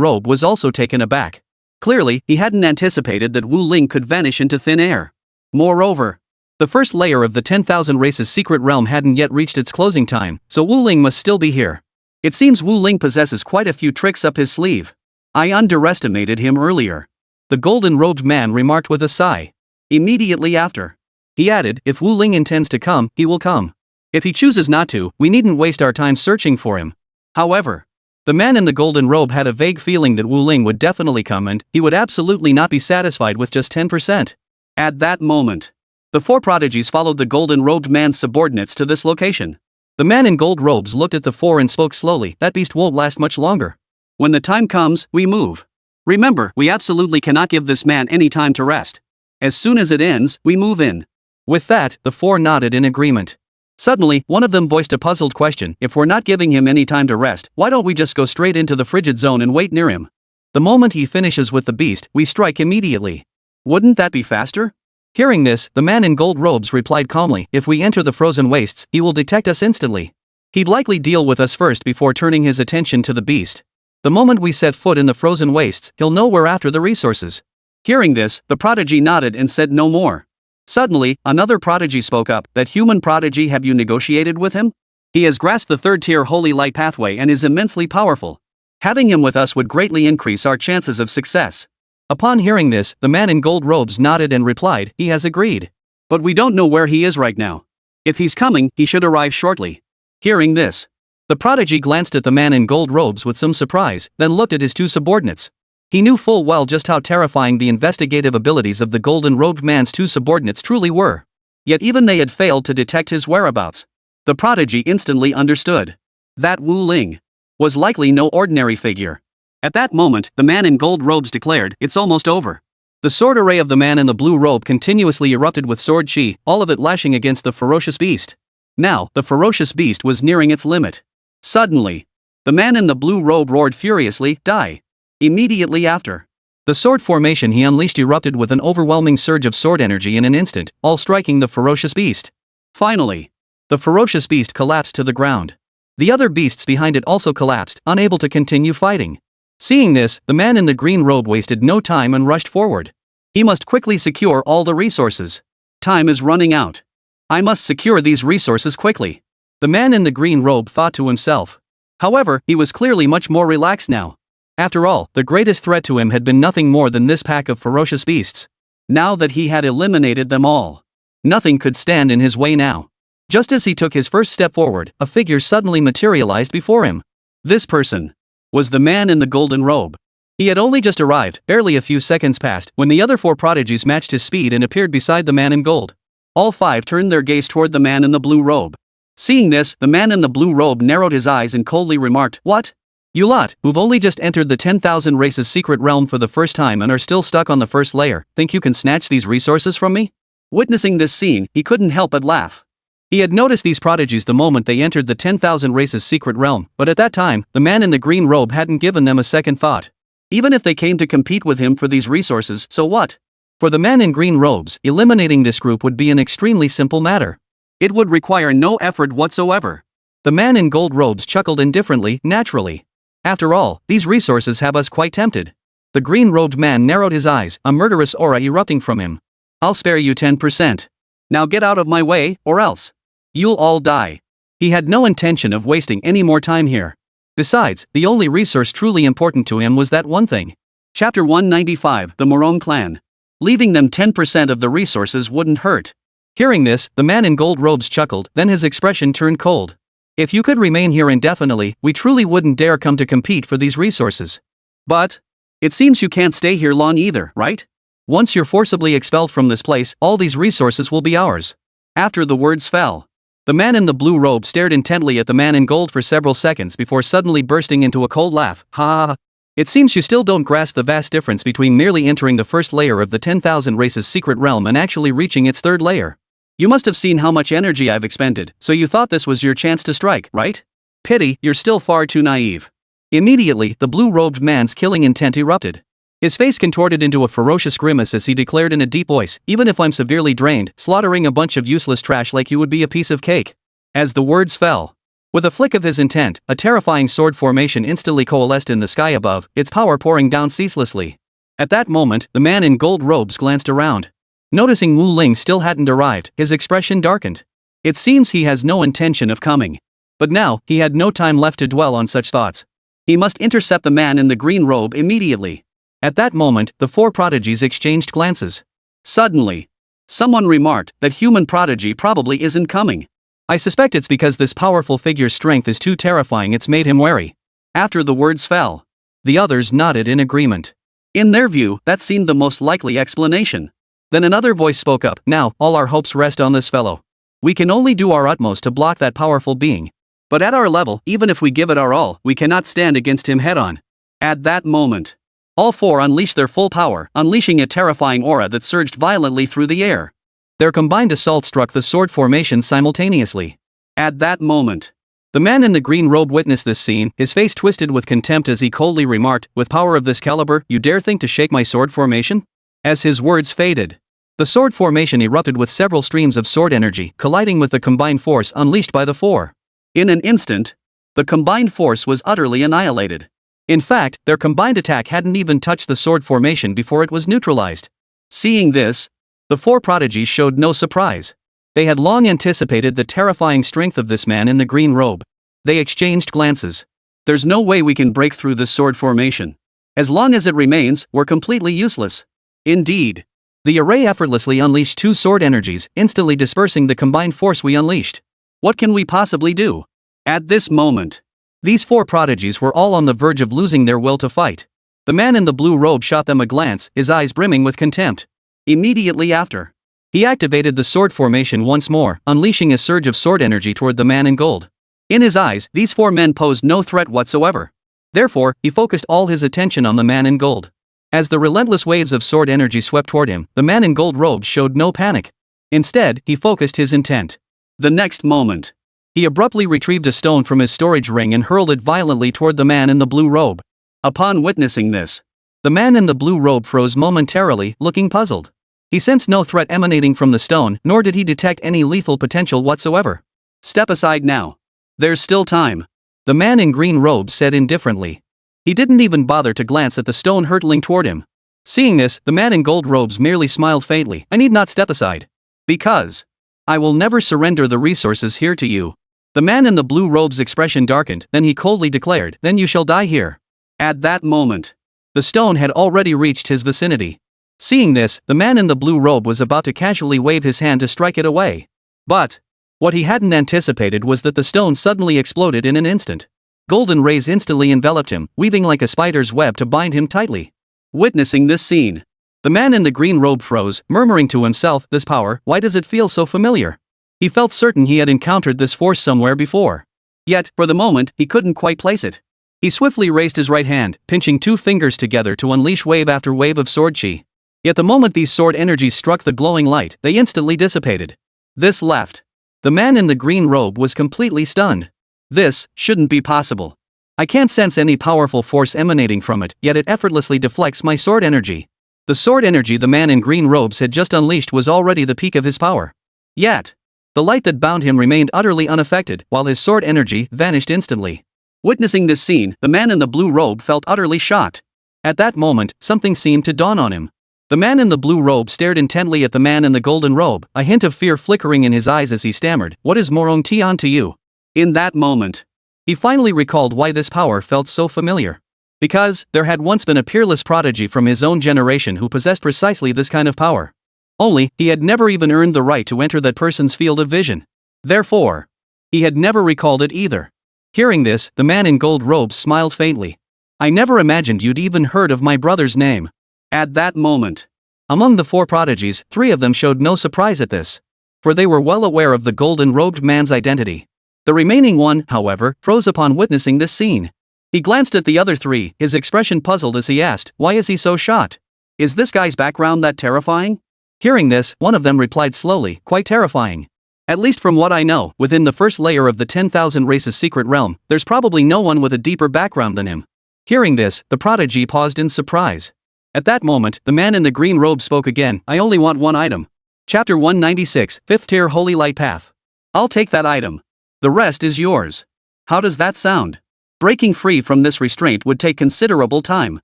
robe was also taken aback. Clearly, he hadn't anticipated that Wu Ling could vanish into thin air. Moreover, the first layer of the 10,000 races' secret realm hadn't yet reached its closing time, so Wu Ling must still be here. It seems Wu Ling possesses quite a few tricks up his sleeve. I underestimated him earlier. The golden-robed man remarked with a sigh. Immediately after, he added, "If Wu Ling intends to come, he will come. If he chooses not to, we needn't waste our time searching for him." However, the man in the golden robe had a vague feeling that Wu Ling would definitely come, and he would absolutely not be satisfied with just 10%. At that moment, the 4 prodigies followed the golden-robed man's subordinates to this location. The man in gold robes looked at the 4 and spoke slowly, "That beast won't last much longer. When the time comes, we move. Remember, we absolutely cannot give this man any time to rest. As soon as it ends, we move in." With that, the 4 nodded in agreement. Suddenly, one of them voiced a puzzled question, "If we're not giving him any time to rest, why don't we just go straight into the frigid zone and wait near him? The moment he finishes with the beast, we strike immediately. Wouldn't that be faster?" Hearing this, the man in gold robes replied calmly, "If we enter the frozen wastes, he will detect us instantly. He'd likely deal with us first before turning his attention to the beast. The moment we set foot in the frozen wastes, he'll know we're after the resources." Hearing this, the prodigy nodded and said no more. Suddenly, another prodigy spoke up, "That human prodigy, have you negotiated with him? He has grasped the 3rd-tier holy light pathway and is immensely powerful. Having him with us would greatly increase our chances of success." Upon hearing this, the man in gold robes nodded and replied, "He has agreed. But we don't know where he is right now. If he's coming, he should arrive shortly." Hearing this, the prodigy glanced at the man in gold robes with some surprise, then looked at his 2 subordinates. He knew full well just how terrifying the investigative abilities of the golden-robed man's 2 subordinates truly were. Yet even they had failed to detect his whereabouts. The prodigy instantly understood. That Wu Ling was likely no ordinary figure. At that moment, the man in gold robes declared, "It's almost over." The sword array of the man in the blue robe continuously erupted with sword chi, all of it lashing against the ferocious beast. Now, the ferocious beast was nearing its limit. Suddenly, the man in the blue robe roared furiously, "Die!" Immediately after, the sword formation he unleashed erupted with an overwhelming surge of sword energy in an instant, all striking the ferocious beast. Finally, the ferocious beast collapsed to the ground. The other beasts behind it also collapsed, unable to continue fighting. Seeing this, the man in the green robe wasted no time and rushed forward. He must quickly secure all the resources. Time is running out. I must secure these resources quickly. The man in the green robe thought to himself. However, he was clearly much more relaxed now. After all, the greatest threat to him had been nothing more than this pack of ferocious beasts. Now that he had eliminated them all, nothing could stand in his way now. Just as he took his first step forward, a figure suddenly materialized before him. This person was the man in the golden robe. He had only just arrived, barely a few seconds passed, when the other 4 prodigies matched his speed and appeared beside the man in gold. All 5 turned their gaze toward the man in the blue robe. Seeing this, the man in the blue robe narrowed his eyes and coldly remarked, "What? You lot, who've only just entered the 10,000 races secret realm for the first time and are still stuck on the first layer, think you can snatch these resources from me? Witnessing this scene, he couldn't help but laugh. He had noticed these prodigies the moment they entered the 10,000 races secret realm, but at that time, the man in the green robe hadn't given them a second thought. Even if they came to compete with him for these resources, so what? For the man in green robes, eliminating this group would be an extremely simple matter. It would require no effort whatsoever. The man in gold robes chuckled indifferently, naturally. After all, these resources have us quite tempted. The green-robed man narrowed his eyes, a murderous aura erupting from him. I'll spare you 10%. Now get out of my way, or else. You'll all die. He had no intention of wasting any more time here. Besides, the only resource truly important to him was that one thing. Chapter 195, The Morong Clan. Leaving them 10% of the resources wouldn't hurt. Hearing this, the man in gold robes chuckled, then his expression turned cold. If you could remain here indefinitely, we truly wouldn't dare come to compete for these resources. But it seems you can't stay here long either, right? Once you're forcibly expelled from this place, all these resources will be ours. After the words fell, the man in the blue robe stared intently at the man in gold for several seconds before suddenly bursting into a cold laugh. Ha ha ha. It seems you still don't grasp the vast difference between merely entering the first layer of the 10,000 races secret realm and actually reaching its third layer. You must have seen how much energy I've expended, so you thought this was your chance to strike, right? Pity, you're still far too naive. Immediately, the blue-robed man's killing intent erupted. His face contorted into a ferocious grimace as he declared in a deep voice, even if I'm severely drained, slaughtering a bunch of useless trash like you would be a piece of cake. As the words fell, with a flick of his intent, a terrifying sword formation instantly coalesced in the sky above, its power pouring down ceaselessly. At that moment, the man in gold robes glanced around. Noticing Wu Ling still hadn't arrived, his expression darkened. It seems he has no intention of coming. But now, he had no time left to dwell on such thoughts. He must intercept the man in the green robe immediately. At that moment, the four prodigies exchanged glances. Suddenly, someone remarked that human prodigy probably isn't coming. I suspect it's because this powerful figure's strength is too terrifying it's made him wary. After the words fell, the others nodded in agreement. In their view, that seemed the most likely explanation. Then another voice spoke up, now, all our hopes rest on this fellow. We can only do our utmost to block that powerful being. But at our level, even if we give it our all, we cannot stand against him head-on. At that moment, all four unleashed their full power, unleashing a terrifying aura that surged violently through the air. Their combined assault struck the sword formation simultaneously. At that moment, the man in the green robe witnessed this scene, his face twisted with contempt as he coldly remarked, with power of this caliber, you dare think to shake my sword formation? As his words faded, the sword formation erupted with several streams of sword energy, colliding with the combined force unleashed by the four. In an instant, the combined force was utterly annihilated. In fact, their combined attack hadn't even touched the sword formation before it was neutralized. Seeing this, the four prodigies showed no surprise. They had long anticipated the terrifying strength of this man in the green robe. They exchanged glances. There's no way we can break through this sword formation. As long as it remains, we're completely useless. Indeed. The array effortlessly unleashed two sword energies, instantly dispersing the combined force we unleashed. What can we possibly do? At this moment, these four prodigies were all on the verge of losing their will to fight. The man in the blue robe shot them a glance, his eyes brimming with contempt. Immediately after, he activated the sword formation once more, unleashing a surge of sword energy toward the man in gold. In his eyes, these four men posed no threat whatsoever. Therefore, he focused all his attention on the man in gold. As the relentless waves of sword energy swept toward him, the man in gold robes showed no panic. Instead, he focused his intent. The next moment, he abruptly retrieved a stone from his storage ring and hurled it violently toward the man in the blue robe. Upon witnessing this, the man in the blue robe froze momentarily, looking puzzled. He sensed no threat emanating from the stone, nor did he detect any lethal potential whatsoever. Step aside now. There's still time. The man in green robes said indifferently. He didn't even bother to glance at the stone hurtling toward him. Seeing this, the man in gold robes merely smiled faintly. I need not step aside. Because I will never surrender the resources here to you. The man in the blue robe's expression darkened, then he coldly declared, then you shall die here. At that moment, the stone had already reached his vicinity. Seeing this, the man in the blue robe was about to casually wave his hand to strike it away. But what he hadn't anticipated was that the stone suddenly exploded in an instant. Golden rays instantly enveloped him, weaving like a spider's web to bind him tightly. Witnessing this scene, the man in the green robe froze, murmuring to himself, this power, why does it feel so familiar? He felt certain he had encountered this force somewhere before. Yet, for the moment, he couldn't quite place it. He swiftly raised his right hand, pinching two fingers together to unleash wave after wave of sword chi. Yet the moment these sword energies struck the glowing light, they instantly dissipated. This left. The man in the green robe was completely stunned. This shouldn't be possible. I can't sense any powerful force emanating from it, yet it effortlessly deflects my sword energy. The sword energy the man in green robes had just unleashed was already the peak of his power. Yet, the light that bound him remained utterly unaffected, while his sword energy vanished instantly. Witnessing this scene, the man in the blue robe felt utterly shocked. At that moment, something seemed to dawn on him. The man in the blue robe stared intently at the man in the golden robe, a hint of fear flickering in his eyes as he stammered, "What is Morong Tian to you?" In that moment, he finally recalled why this power felt so familiar. Because there had once been a peerless prodigy from his own generation who possessed precisely this kind of power. Only, he had never even earned the right to enter that person's field of vision. Therefore, he had never recalled it either. Hearing this, the man in gold robes smiled faintly. "I never imagined you'd even heard of my brother's name." At that moment, among the four prodigies, three of them showed no surprise at this. For they were well aware of the golden-robed man's identity. The remaining one, however, froze upon witnessing this scene. He glanced at the other three, his expression puzzled as he asked, "Why is he so shocked? Is this guy's background that terrifying?" Hearing this, one of them replied slowly, "Quite terrifying. At least from what I know, within the first layer of the 10,000 races secret realm, there's probably no one with a deeper background than him." Hearing this, the prodigy paused in surprise. At that moment, the man in the green robe spoke again, "I only want one item. Chapter 196, 5th Tier Holy Light Path. I'll take that item. The rest is yours." How does that sound? Breaking free from this restraint would take considerable time.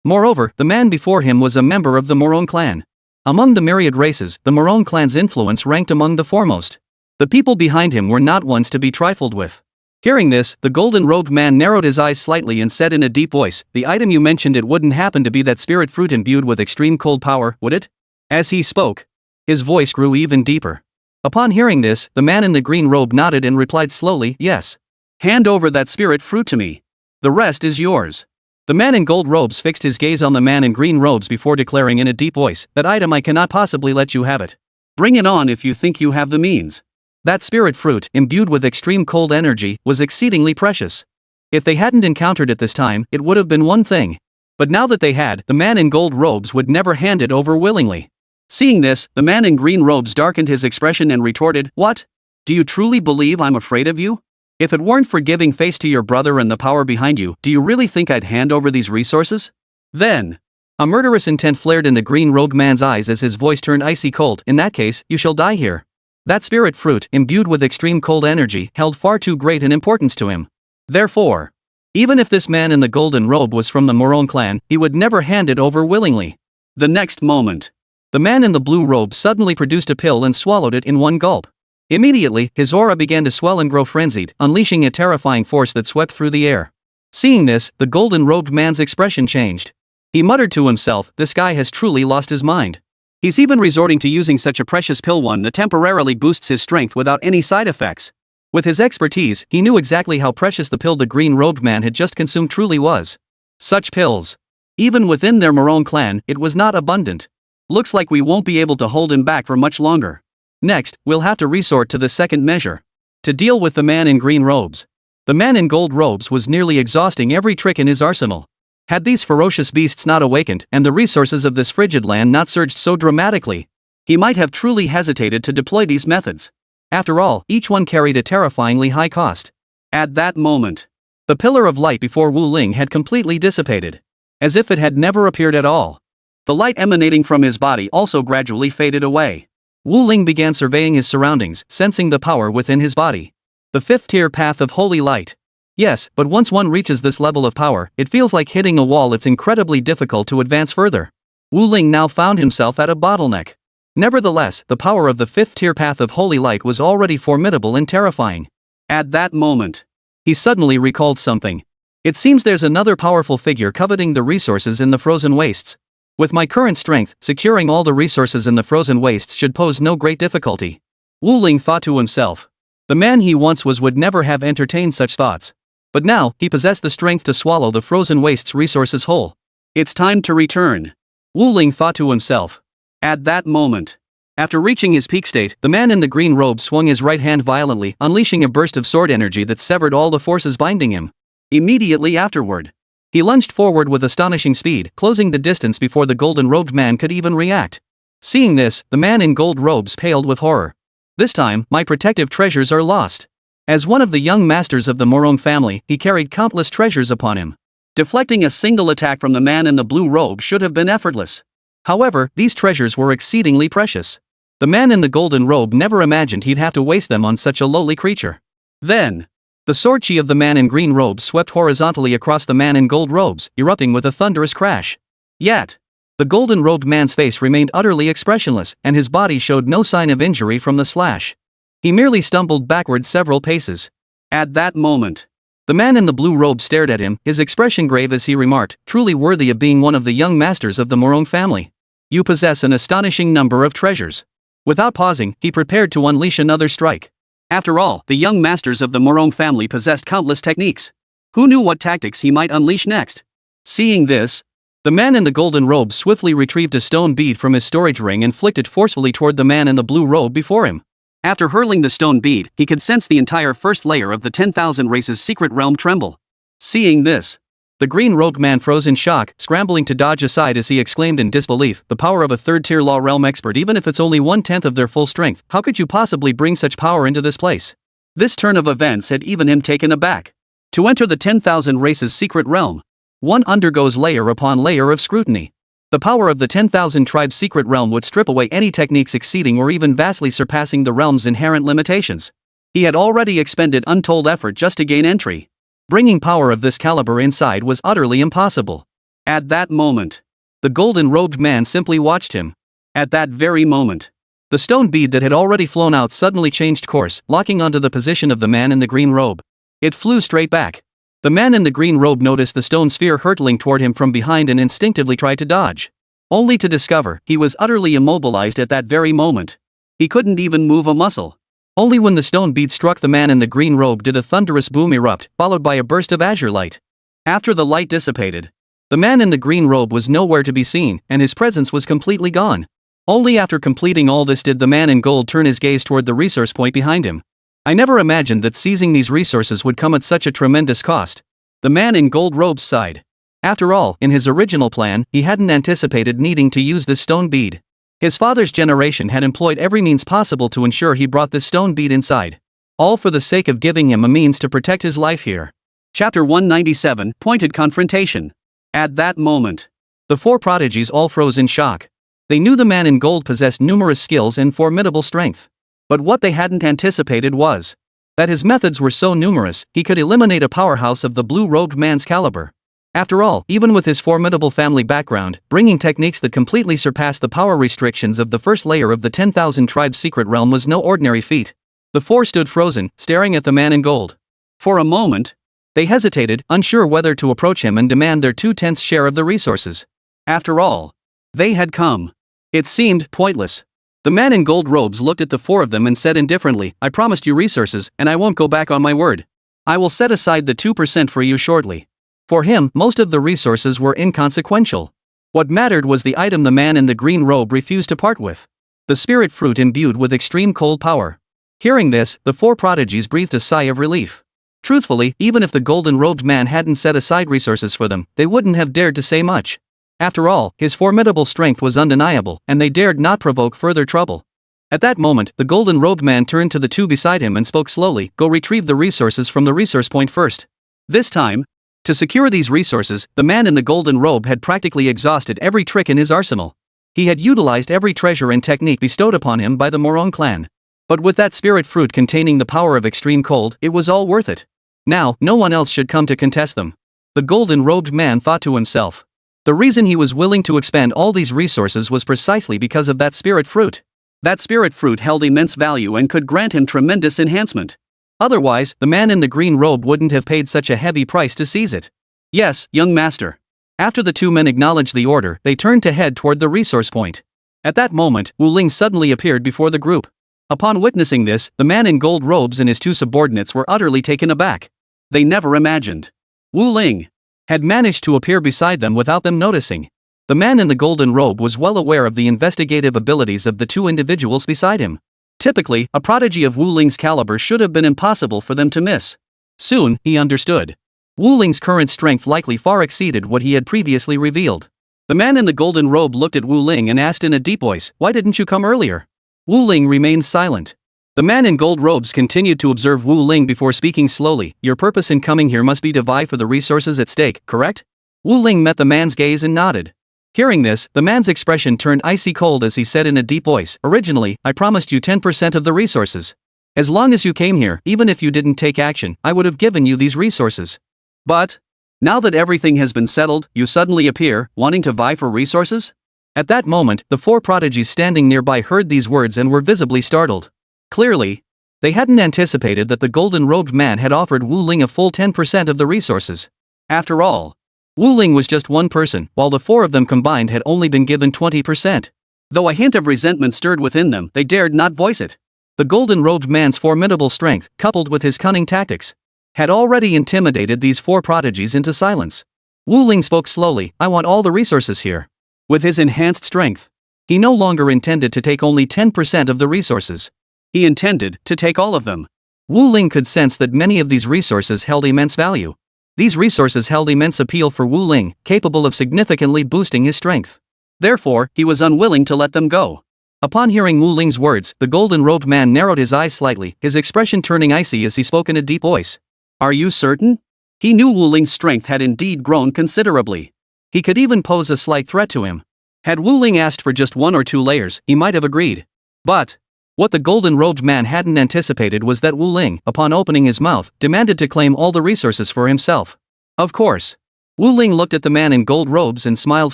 Moreover, the man before him was a member of the Morong clan. Among the myriad races, the Morong clan's influence ranked among the foremost. The people behind him were not ones to be trifled with. Hearing this, the golden-robed man narrowed his eyes slightly and said in a deep voice, "The item you mentioned, it wouldn't happen to be that spirit fruit imbued with extreme cold power, would it?" As he spoke, his voice grew even deeper. Upon hearing this, the man in the green robe nodded and replied slowly, "Yes. Hand over that spirit fruit to me. The rest is yours." The man in gold robes fixed his gaze on the man in green robes before declaring in a deep voice, "That item I cannot possibly let you have it. Bring it on if you think you have the means." That spirit fruit, imbued with extreme cold energy, was exceedingly precious. If they hadn't encountered it this time, it would have been one thing. But now that they had, the man in gold robes would never hand it over willingly. Seeing this, the man in green robes darkened his expression and retorted, "What? Do you truly believe I'm afraid of you? If it weren't for giving face to your brother and the power behind you, do you really think I'd hand over these resources?" Then, a murderous intent flared in the green-robed man's eyes as his voice turned icy cold. "In that case, you shall die here." That spirit fruit, imbued with extreme cold energy, held far too great an importance to him. Therefore, even if this man in the golden robe was from the Morong clan, he would never hand it over willingly. The next moment, the man in the blue robe suddenly produced a pill and swallowed it in one gulp. Immediately, his aura began to swell and grow frenzied, unleashing a terrifying force that swept through the air. Seeing this, the golden-robed man's expression changed. He muttered to himself, "This guy has truly lost his mind. He's even resorting to using such a precious pill, one that temporarily boosts his strength without any side effects." With his expertise, he knew exactly how precious the pill the green-robed man had just consumed truly was. Such pills. Even within their Morong clan, it was not abundant. Looks like we won't be able to hold him back for much longer. Next, we'll have to resort to the second measure. To deal with the man in green robes. The man in gold robes was nearly exhausting every trick in his arsenal. Had these ferocious beasts not awakened, and the resources of this frigid land not surged so dramatically, he might have truly hesitated to deploy these methods. After all, each one carried a terrifyingly high cost. At that moment, the pillar of light before Wu Ling had completely dissipated. As if it had never appeared at all. The light emanating from his body also gradually faded away. Wu Ling began surveying his surroundings, sensing the power within his body. The 5th tier path of holy light. Yes, but once one reaches this level of power, it feels like hitting a wall. It's incredibly difficult to advance further. Wu Ling now found himself at a bottleneck. Nevertheless, the power of the 5th tier path of holy light was already formidable and terrifying. At that moment, he suddenly recalled something. It seems there's another powerful figure coveting the resources in the frozen wastes. With my current strength, securing all the resources in the frozen wastes should pose no great difficulty. Wu Ling thought to himself. The man he once was would never have entertained such thoughts. But now, he possessed the strength to swallow the frozen wastes resources whole. It's time to return. Wu Ling thought to himself. At that moment, after reaching his peak state, the man in the green robe swung his right hand violently, unleashing a burst of sword energy that severed all the forces binding him. Immediately afterward, he lunged forward with astonishing speed, closing the distance before the golden-robed man could even react. Seeing this, the man in gold robes paled with horror. This time, my protective treasures are lost. As one of the young masters of the Morong family, he carried countless treasures upon him. Deflecting a single attack from the man in the blue robe should have been effortless. However, these treasures were exceedingly precious. The man in the golden robe never imagined he'd have to waste them on such a lowly creature. Then, the sword chi of the man in green robes swept horizontally across the man in gold robes, erupting with a thunderous crash. Yet, the golden-robed man's face remained utterly expressionless, and his body showed no sign of injury from the slash. He merely stumbled backward several paces. At that moment, the man in the blue robe stared at him, his expression grave as he remarked, truly worthy of being one of the young masters of the Morong family. You possess an astonishing number of treasures. Without pausing, he prepared to unleash another strike. After all, the young masters of the Morong family possessed countless techniques. Who knew what tactics he might unleash next? Seeing this, the man in the golden robe swiftly retrieved a stone bead from his storage ring and flicked it forcefully toward the man in the blue robe before him. After hurling the stone bead, he could sense the entire first layer of the 10,000 races' secret realm tremble. Seeing this, the green-robed man froze in shock, scrambling to dodge aside as he exclaimed in disbelief, the power of a third-tier law realm expert, even if it's only 1/10 of their full strength, how could you possibly bring such power into this place? This turn of events had even him taken aback. To enter the 10,000 races' secret realm, one undergoes layer upon layer of scrutiny. The power of the 10,000 tribes' secret realm would strip away any techniques exceeding or even vastly surpassing the realm's inherent limitations. He had already expended untold effort just to gain entry. Bringing power of this caliber inside was utterly impossible. At that moment, the golden-robed man simply watched him. At that very moment, the stone bead that had already flown out suddenly changed course, locking onto the position of the man in the green robe. It flew straight back. The man in the green robe noticed the stone sphere hurtling toward him from behind and instinctively tried to dodge. Only to discover he was utterly immobilized at that very moment. He couldn't even move a muscle. Only when the stone bead struck the man in the green robe did a thunderous boom erupt, followed by a burst of azure light. After the light dissipated, the man in the green robe was nowhere to be seen, and his presence was completely gone. Only after completing all this did the man in gold turn his gaze toward the resource point behind him. I never imagined that seizing these resources would come at such a tremendous cost. The man in gold robes sighed. After all, in his original plan, he hadn't anticipated needing to use this stone bead. His father's generation had employed every means possible to ensure he brought this stone bead inside. All for the sake of giving him a means to protect his life here. Chapter 197, Pointed Confrontation. At that moment, the four prodigies all froze in shock. They knew the man in gold possessed numerous skills and formidable strength. But what they hadn't anticipated was that his methods were so numerous, he could eliminate a powerhouse of the blue-robed man's caliber. After all, even with his formidable family background, bringing techniques that completely surpassed the power restrictions of the first layer of the 10,000 tribes' secret realm was no ordinary feat. The four stood frozen, staring at the man in gold. For a moment, they hesitated, unsure whether to approach him and demand their 2/10 share of the resources. After all, they had come. It seemed pointless. The man in gold robes looked at the four of them and said indifferently, I promised you resources, and I won't go back on my word. I will set aside the 2% for you shortly. For him, most of the resources were inconsequential. What mattered was the item the man in the green robe refused to part with. The spirit fruit imbued with extreme cold power. Hearing this, the four prodigies breathed a sigh of relief. Truthfully, even if the golden-robed man hadn't set aside resources for them, they wouldn't have dared to say much. After all, his formidable strength was undeniable, and they dared not provoke further trouble. At that moment, the golden-robed man turned to the two beside him and spoke slowly, go retrieve the resources from the resource point first. This time, to secure these resources, the man in the golden robe had practically exhausted every trick in his arsenal. He had utilized every treasure and technique bestowed upon him by the Morong clan. But with that spirit fruit containing the power of extreme cold, it was all worth it. Now, no one else should come to contest them. The golden-robed man thought to himself. The reason he was willing to expend all these resources was precisely because of that spirit fruit. That spirit fruit held immense value and could grant him tremendous enhancement. Otherwise, the man in the green robe wouldn't have paid such a heavy price to seize it. Yes, young master. After the two men acknowledged the order, they turned to head toward the resource point. At that moment, Wu Ling suddenly appeared before the group. Upon witnessing this, the man in gold robes and his two subordinates were utterly taken aback. They never imagined Wu Ling had managed to appear beside them without them noticing. The man in the golden robe was well aware of the investigative abilities of the two individuals beside him. Typically, a prodigy of Wu Ling's caliber should have been impossible for them to miss. Soon, he understood. Wu Ling's current strength likely far exceeded what he had previously revealed. The man in the golden robe looked at Wu Ling and asked in a deep voice, "Why didn't you come earlier?" Wu Ling remained silent. The man in gold robes continued to observe Wu Ling before speaking slowly. "Your purpose in coming here must be to vie for the resources at stake, correct?" Wu Ling met the man's gaze and nodded. Hearing this, the man's expression turned icy cold as he said in a deep voice, "Originally, I promised you 10% of the resources. As long as you came here, even if you didn't take action, I would have given you these resources. But now that everything has been settled, you suddenly appear, wanting to vie for resources?" At that moment, the four prodigies standing nearby heard these words and were visibly startled. Clearly, they hadn't anticipated that the golden-robed man had offered Wu Ling a full 10% of the resources. After all, Wu Ling was just one person, while the four of them combined had only been given 20%. Though a hint of resentment stirred within them, they dared not voice it. The golden-robed man's formidable strength, coupled with his cunning tactics, had already intimidated these four prodigies into silence. Wu Ling spoke slowly, "I want all the resources here." With his enhanced strength, he no longer intended to take only 10% of the resources. He intended to take all of them. Wu Ling could sense that many of these resources held immense value. These resources held immense appeal for Wu Ling, capable of significantly boosting his strength. Therefore, he was unwilling to let them go. Upon hearing Wu Ling's words, the golden-robed man narrowed his eyes slightly, his expression turning icy as he spoke in a deep voice. "Are you certain?" He knew Wu Ling's strength had indeed grown considerably. He could even pose a slight threat to him. Had Wu Ling asked for just 1 or 2 layers, he might have agreed. But what the golden-robed man hadn't anticipated was that Wu Ling, upon opening his mouth, demanded to claim all the resources for himself. Of course. Wu Ling looked at the man in gold robes and smiled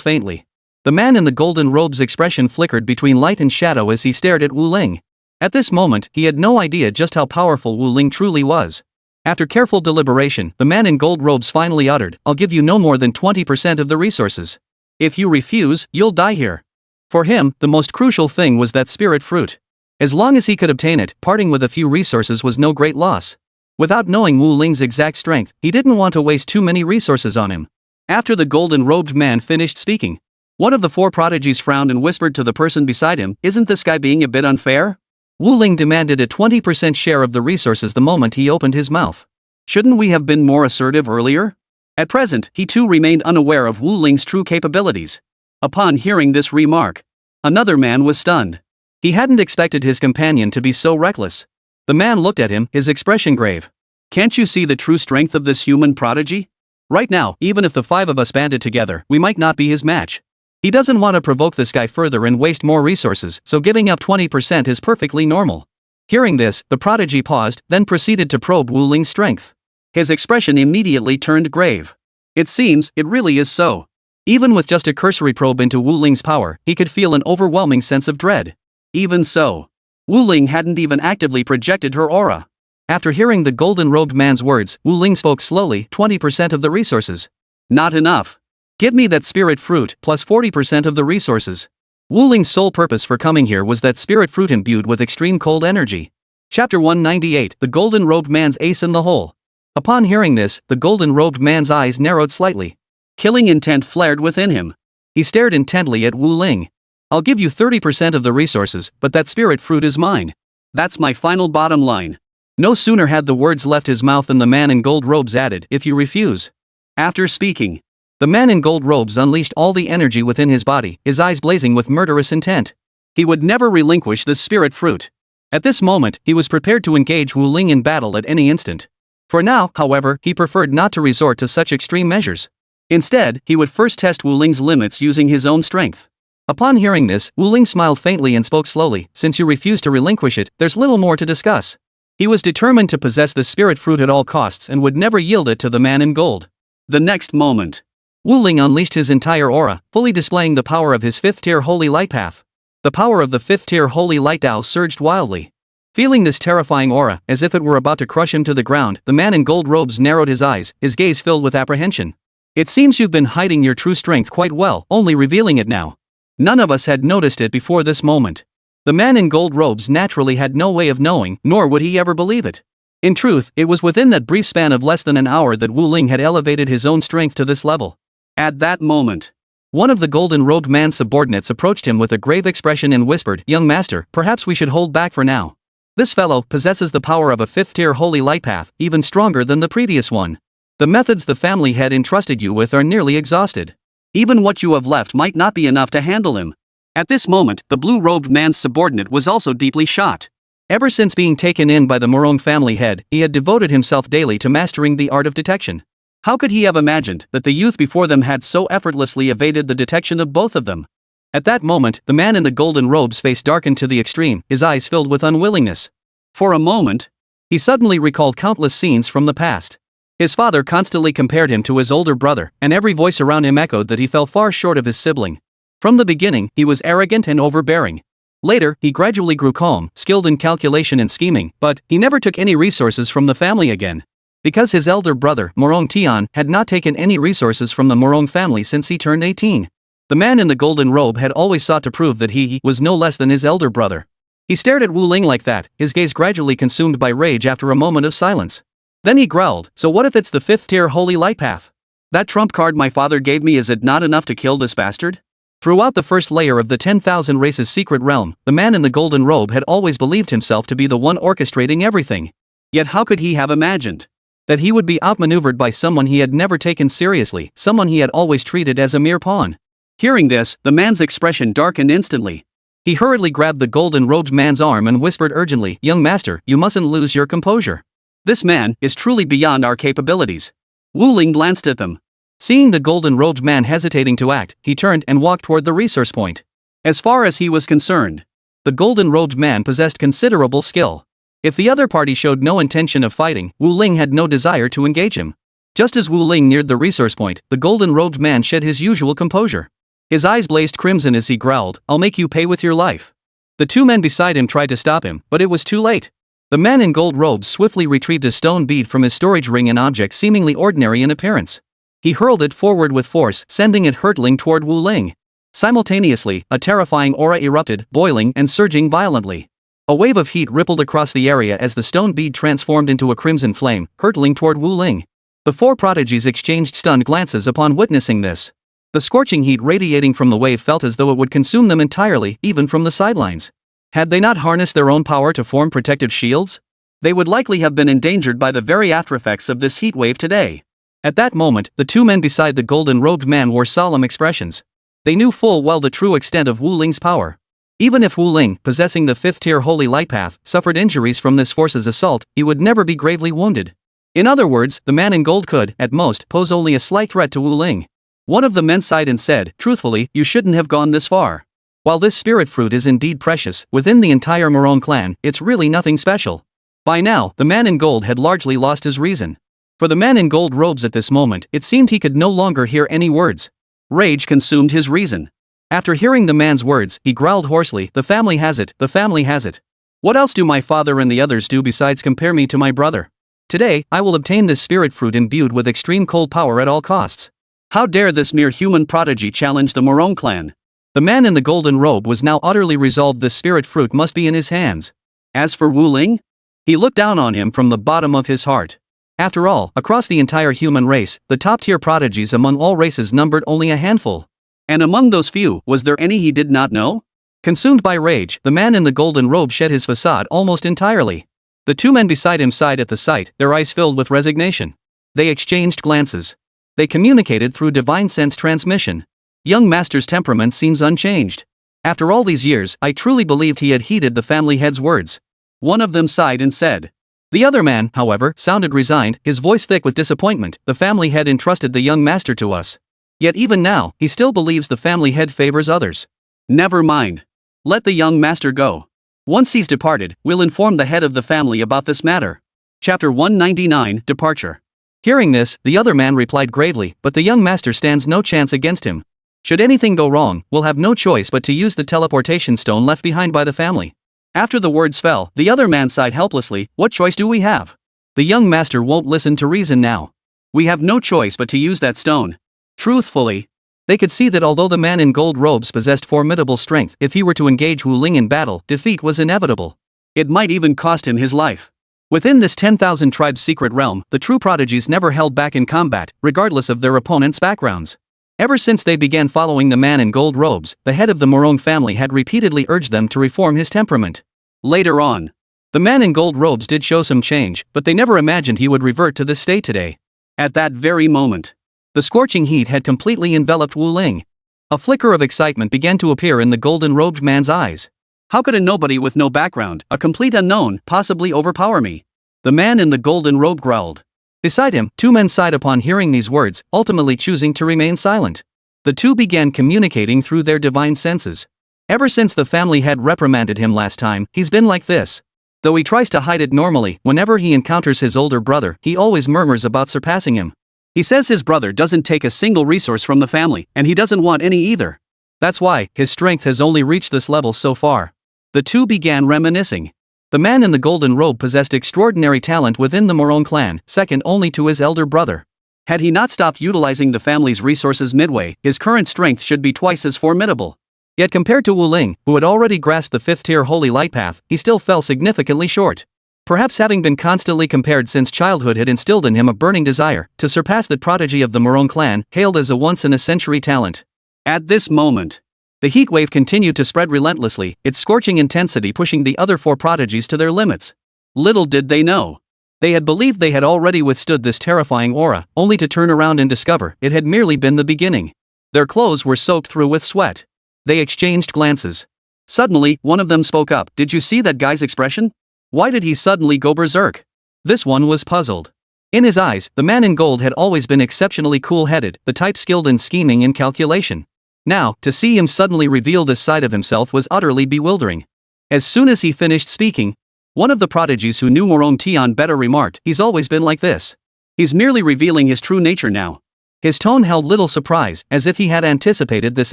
faintly. The man in the golden robe's expression flickered between light and shadow as he stared at Wu Ling. At this moment, he had no idea just how powerful Wu Ling truly was. After careful deliberation, the man in gold robes finally uttered, "I'll give you no more than 20% of the resources. If you refuse, you'll die here." For him, the most crucial thing was that spirit fruit. As long as he could obtain it, parting with a few resources was no great loss. Without knowing Wu Ling's exact strength, he didn't want to waste too many resources on him. After the golden-robed man finished speaking, one of the four prodigies frowned and whispered to the person beside him, "Isn't this guy being a bit unfair?" Wu Ling demanded a 20% share of the resources the moment he opened his mouth. "Shouldn't we have been more assertive earlier?" At present, he too remained unaware of Wu Ling's true capabilities. Upon hearing this remark, another man was stunned. He hadn't expected his companion to be so reckless. The man looked at him, his expression grave. "Can't you see the true strength of this human prodigy? Right now, even if the 5 of us banded together, we might not be his match. He doesn't want to provoke this guy further and waste more resources, so giving up 20% is perfectly normal." Hearing this, the prodigy paused, then proceeded to probe Wu Ling's strength. His expression immediately turned grave. "It seems, it really is so." Even with just a cursory probe into Wu Ling's power, he could feel an overwhelming sense of dread. Even so, Wu Ling hadn't even actively projected her aura. After hearing the golden-robed man's words, Wu Ling spoke slowly, 20% of the resources. Not enough. Give me that spirit fruit, plus 40% of the resources. Wu Ling's sole purpose for coming here was that spirit fruit imbued with extreme cold energy. Chapter 198, The Golden-Robed Man's Ace in the Hole. Upon hearing this, the golden-robed man's eyes narrowed slightly. Killing intent flared within him. He stared intently at Wu Ling. "I'll give you 30% of the resources, but that spirit fruit is mine. That's my final bottom line." No sooner had the words left his mouth than the man in gold robes added, "If you refuse." After speaking, the man in gold robes unleashed all the energy within his body, his eyes blazing with murderous intent. He would never relinquish this spirit fruit. At this moment, he was prepared to engage Wu Ling in battle at any instant. For now, however, he preferred not to resort to such extreme measures. Instead, he would first test Wu Ling's limits using his own strength. Upon hearing this, Wu Ling smiled faintly and spoke slowly, "Since you refuse to relinquish it, there's little more to discuss." He was determined to possess the spirit fruit at all costs and would never yield it to the man in gold. The next moment, Wu Ling unleashed his entire aura, fully displaying the power of his 5th-tier holy light path. The power of the 5th-tier holy light Tao surged wildly. Feeling this terrifying aura, as if it were about to crush him to the ground, the man in gold robes narrowed his eyes, his gaze filled with apprehension. "It seems you've been hiding your true strength quite well, only revealing it now. None of us had noticed it before this moment." The man in gold robes naturally had no way of knowing, nor would he ever believe it. In truth, it was within that brief span of less than an hour that Wu Ling had elevated his own strength to this level. At that moment, one of the golden-robed man's subordinates approached him with a grave expression and whispered, "Young master, perhaps we should hold back for now. This fellow possesses the power of a 5th-tier holy light path, even stronger than the previous one. The methods the family had entrusted you with are nearly exhausted. Even what you have left might not be enough to handle him. At this moment, the blue-robed man's subordinate was also deeply shocked. Ever since being taken in by the Morong family head, he had devoted himself daily to mastering the art of detection. How could he have imagined that the youth before them had so effortlessly evaded the detection of both of them? At that moment, the man in the golden robe's face darkened to the extreme, his eyes filled with unwillingness. For a moment, he suddenly recalled countless scenes from the past. His father constantly compared him to his older brother, and every voice around him echoed that he fell far short of his sibling. From the beginning, he was arrogant and overbearing. Later, he gradually grew calm, skilled in calculation and scheming, but he never took any resources from the family again. Because his elder brother, Morong Tian, had not taken any resources from the Morong family since he turned 18. The man in the golden robe had always sought to prove that he was no less than his elder brother. He stared at Wu Ling like that, his gaze gradually consumed by rage after a moment of silence. Then he growled, "So what if it's the 5th-tier holy light path? That trump card my father gave me, is it not enough to kill this bastard?" Throughout the first layer of the 10,000 races secret realm, the man in the golden robe had always believed himself to be the one orchestrating everything. Yet how could he have imagined that he would be outmaneuvered by someone he had never taken seriously, someone he had always treated as a mere pawn? Hearing this, the man's expression darkened instantly. He hurriedly grabbed the golden-robed man's arm and whispered urgently, "Young master, you mustn't lose your composure. This man is truly beyond our capabilities." Wu Ling glanced at them. Seeing the golden-robed man hesitating to act, he turned and walked toward the resource point. As far as he was concerned, the golden-robed man possessed considerable skill. If the other party showed no intention of fighting, Wu Ling had no desire to engage him. Just as Wu Ling neared the resource point, the golden-robed man shed his usual composure. His eyes blazed crimson as he growled, "I'll make you pay with your life." The two men beside him tried to stop him, but it was too late. The man in gold robes swiftly retrieved a stone bead from his storage ring, an object seemingly ordinary in appearance. He hurled it forward with force, sending it hurtling toward Wu Ling. Simultaneously, a terrifying aura erupted, boiling and surging violently. A wave of heat rippled across the area as the stone bead transformed into a crimson flame, hurtling toward Wu Ling. The four prodigies exchanged stunned glances upon witnessing this. The scorching heat radiating from the wave felt as though it would consume them entirely, even from the sidelines. Had they not harnessed their own power to form protective shields? They would likely have been endangered by the very aftereffects of this heat wave today. At that moment, the two men beside the golden-robed man wore solemn expressions. They knew full well the true extent of Wu Ling's power. Even if Wu Ling, possessing the 5th-tier holy light path, suffered injuries from this force's assault, he would never be gravely wounded. In other words, the man in gold could, at most, pose only a slight threat to Wu Ling. One of the men sighed and said, "Truthfully, you shouldn't have gone this far. While this spirit fruit is indeed precious, within the entire Morong clan, it's really nothing special." By now, the man in gold had largely lost his reason. For the man in gold robes at this moment, it seemed he could no longer hear any words. Rage consumed his reason. After hearing the man's words, he growled hoarsely, "The family has it, the family has it. What else do my father and the others do besides compare me to my brother? Today, I will obtain this spirit fruit imbued with extreme cold power at all costs. How dare this mere human prodigy challenge the Morong clan?" The man in the golden robe was now utterly resolved this spirit fruit must be in his hands. As for Wu Ling, he looked down on him from the bottom of his heart. After all, across the entire human race, the top-tier prodigies among all races numbered only a handful. And among those few, was there any he did not know? Consumed by rage, the man in the golden robe shed his facade almost entirely. The two men beside him sighed at the sight, their eyes filled with resignation. They exchanged glances. They communicated through divine sense transmission. "Young master's temperament seems unchanged. After all these years, I truly believed he had heeded the family head's words." One of them sighed and said. The other man, however, sounded resigned, his voice thick with disappointment. "The family head entrusted the young master to us. Yet even now, he still believes the family head favors others. Never mind. Let the young master go. Once he's departed, we'll inform the head of the family about this matter." Chapter 199, Departure. Hearing this, the other man replied gravely, "But the young master stands no chance against him. Should anything go wrong, we'll have no choice but to use the teleportation stone left behind by the family." After the words fell, the other man sighed helplessly, "What choice do we have? The young master won't listen to reason now. We have no choice but to use that stone." Truthfully, they could see that although the man in gold robes possessed formidable strength, if he were to engage Wu Ling in battle, defeat was inevitable. It might even cost him his life. Within this 10,000 tribes secret realm, the true prodigies never held back in combat, regardless of their opponents' backgrounds. Ever since they began following the man in gold robes, the head of the Morong family had repeatedly urged them to reform his temperament. Later on, the man in gold robes did show some change, but they never imagined he would revert to this state today. At that very moment, the scorching heat had completely enveloped Wu Ling. A flicker of excitement began to appear in the golden-robed man's eyes. How could a nobody with no background, a complete unknown, possibly overpower me? The man in the golden robe growled. Beside him, two men sighed upon hearing these words, ultimately choosing to remain silent. The two began communicating through their divine senses. Ever since the family had reprimanded him last time, he's been like this. Though he tries to hide it normally, whenever he encounters his older brother, he always murmurs about surpassing him. He says his brother doesn't take a single resource from the family, and he doesn't want any either. That's why his strength has only reached this level so far. The two began reminiscing. The man in the golden robe possessed extraordinary talent within the Morong clan, second only to his elder brother. Had he not stopped utilizing the family's resources midway, his current strength should be twice as formidable. Yet compared to Wu Ling, who had already grasped the 5th-tier holy light path, he still fell significantly short. Perhaps having been constantly compared since childhood had instilled in him a burning desire to surpass the prodigy of the Morong clan, hailed as a once-in-a-century talent. At this moment, the heat wave continued to spread relentlessly, its scorching intensity pushing the other 4 prodigies to their limits. Little did they know. They had believed they had already withstood this terrifying aura, only to turn around and discover it had merely been the beginning. Their clothes were soaked through with sweat. They exchanged glances. Suddenly, one of them spoke up. Did you see that guy's expression? Why did he suddenly go berserk? This one was puzzled. In his eyes, the man in gold had always been exceptionally cool-headed, the type skilled in scheming and calculation. Now, to see him suddenly reveal this side of himself was utterly bewildering. As soon as he finished speaking, one of the prodigies who knew Morong Tian better remarked, he's always been like this. He's merely revealing his true nature now. His tone held little surprise, as if he had anticipated this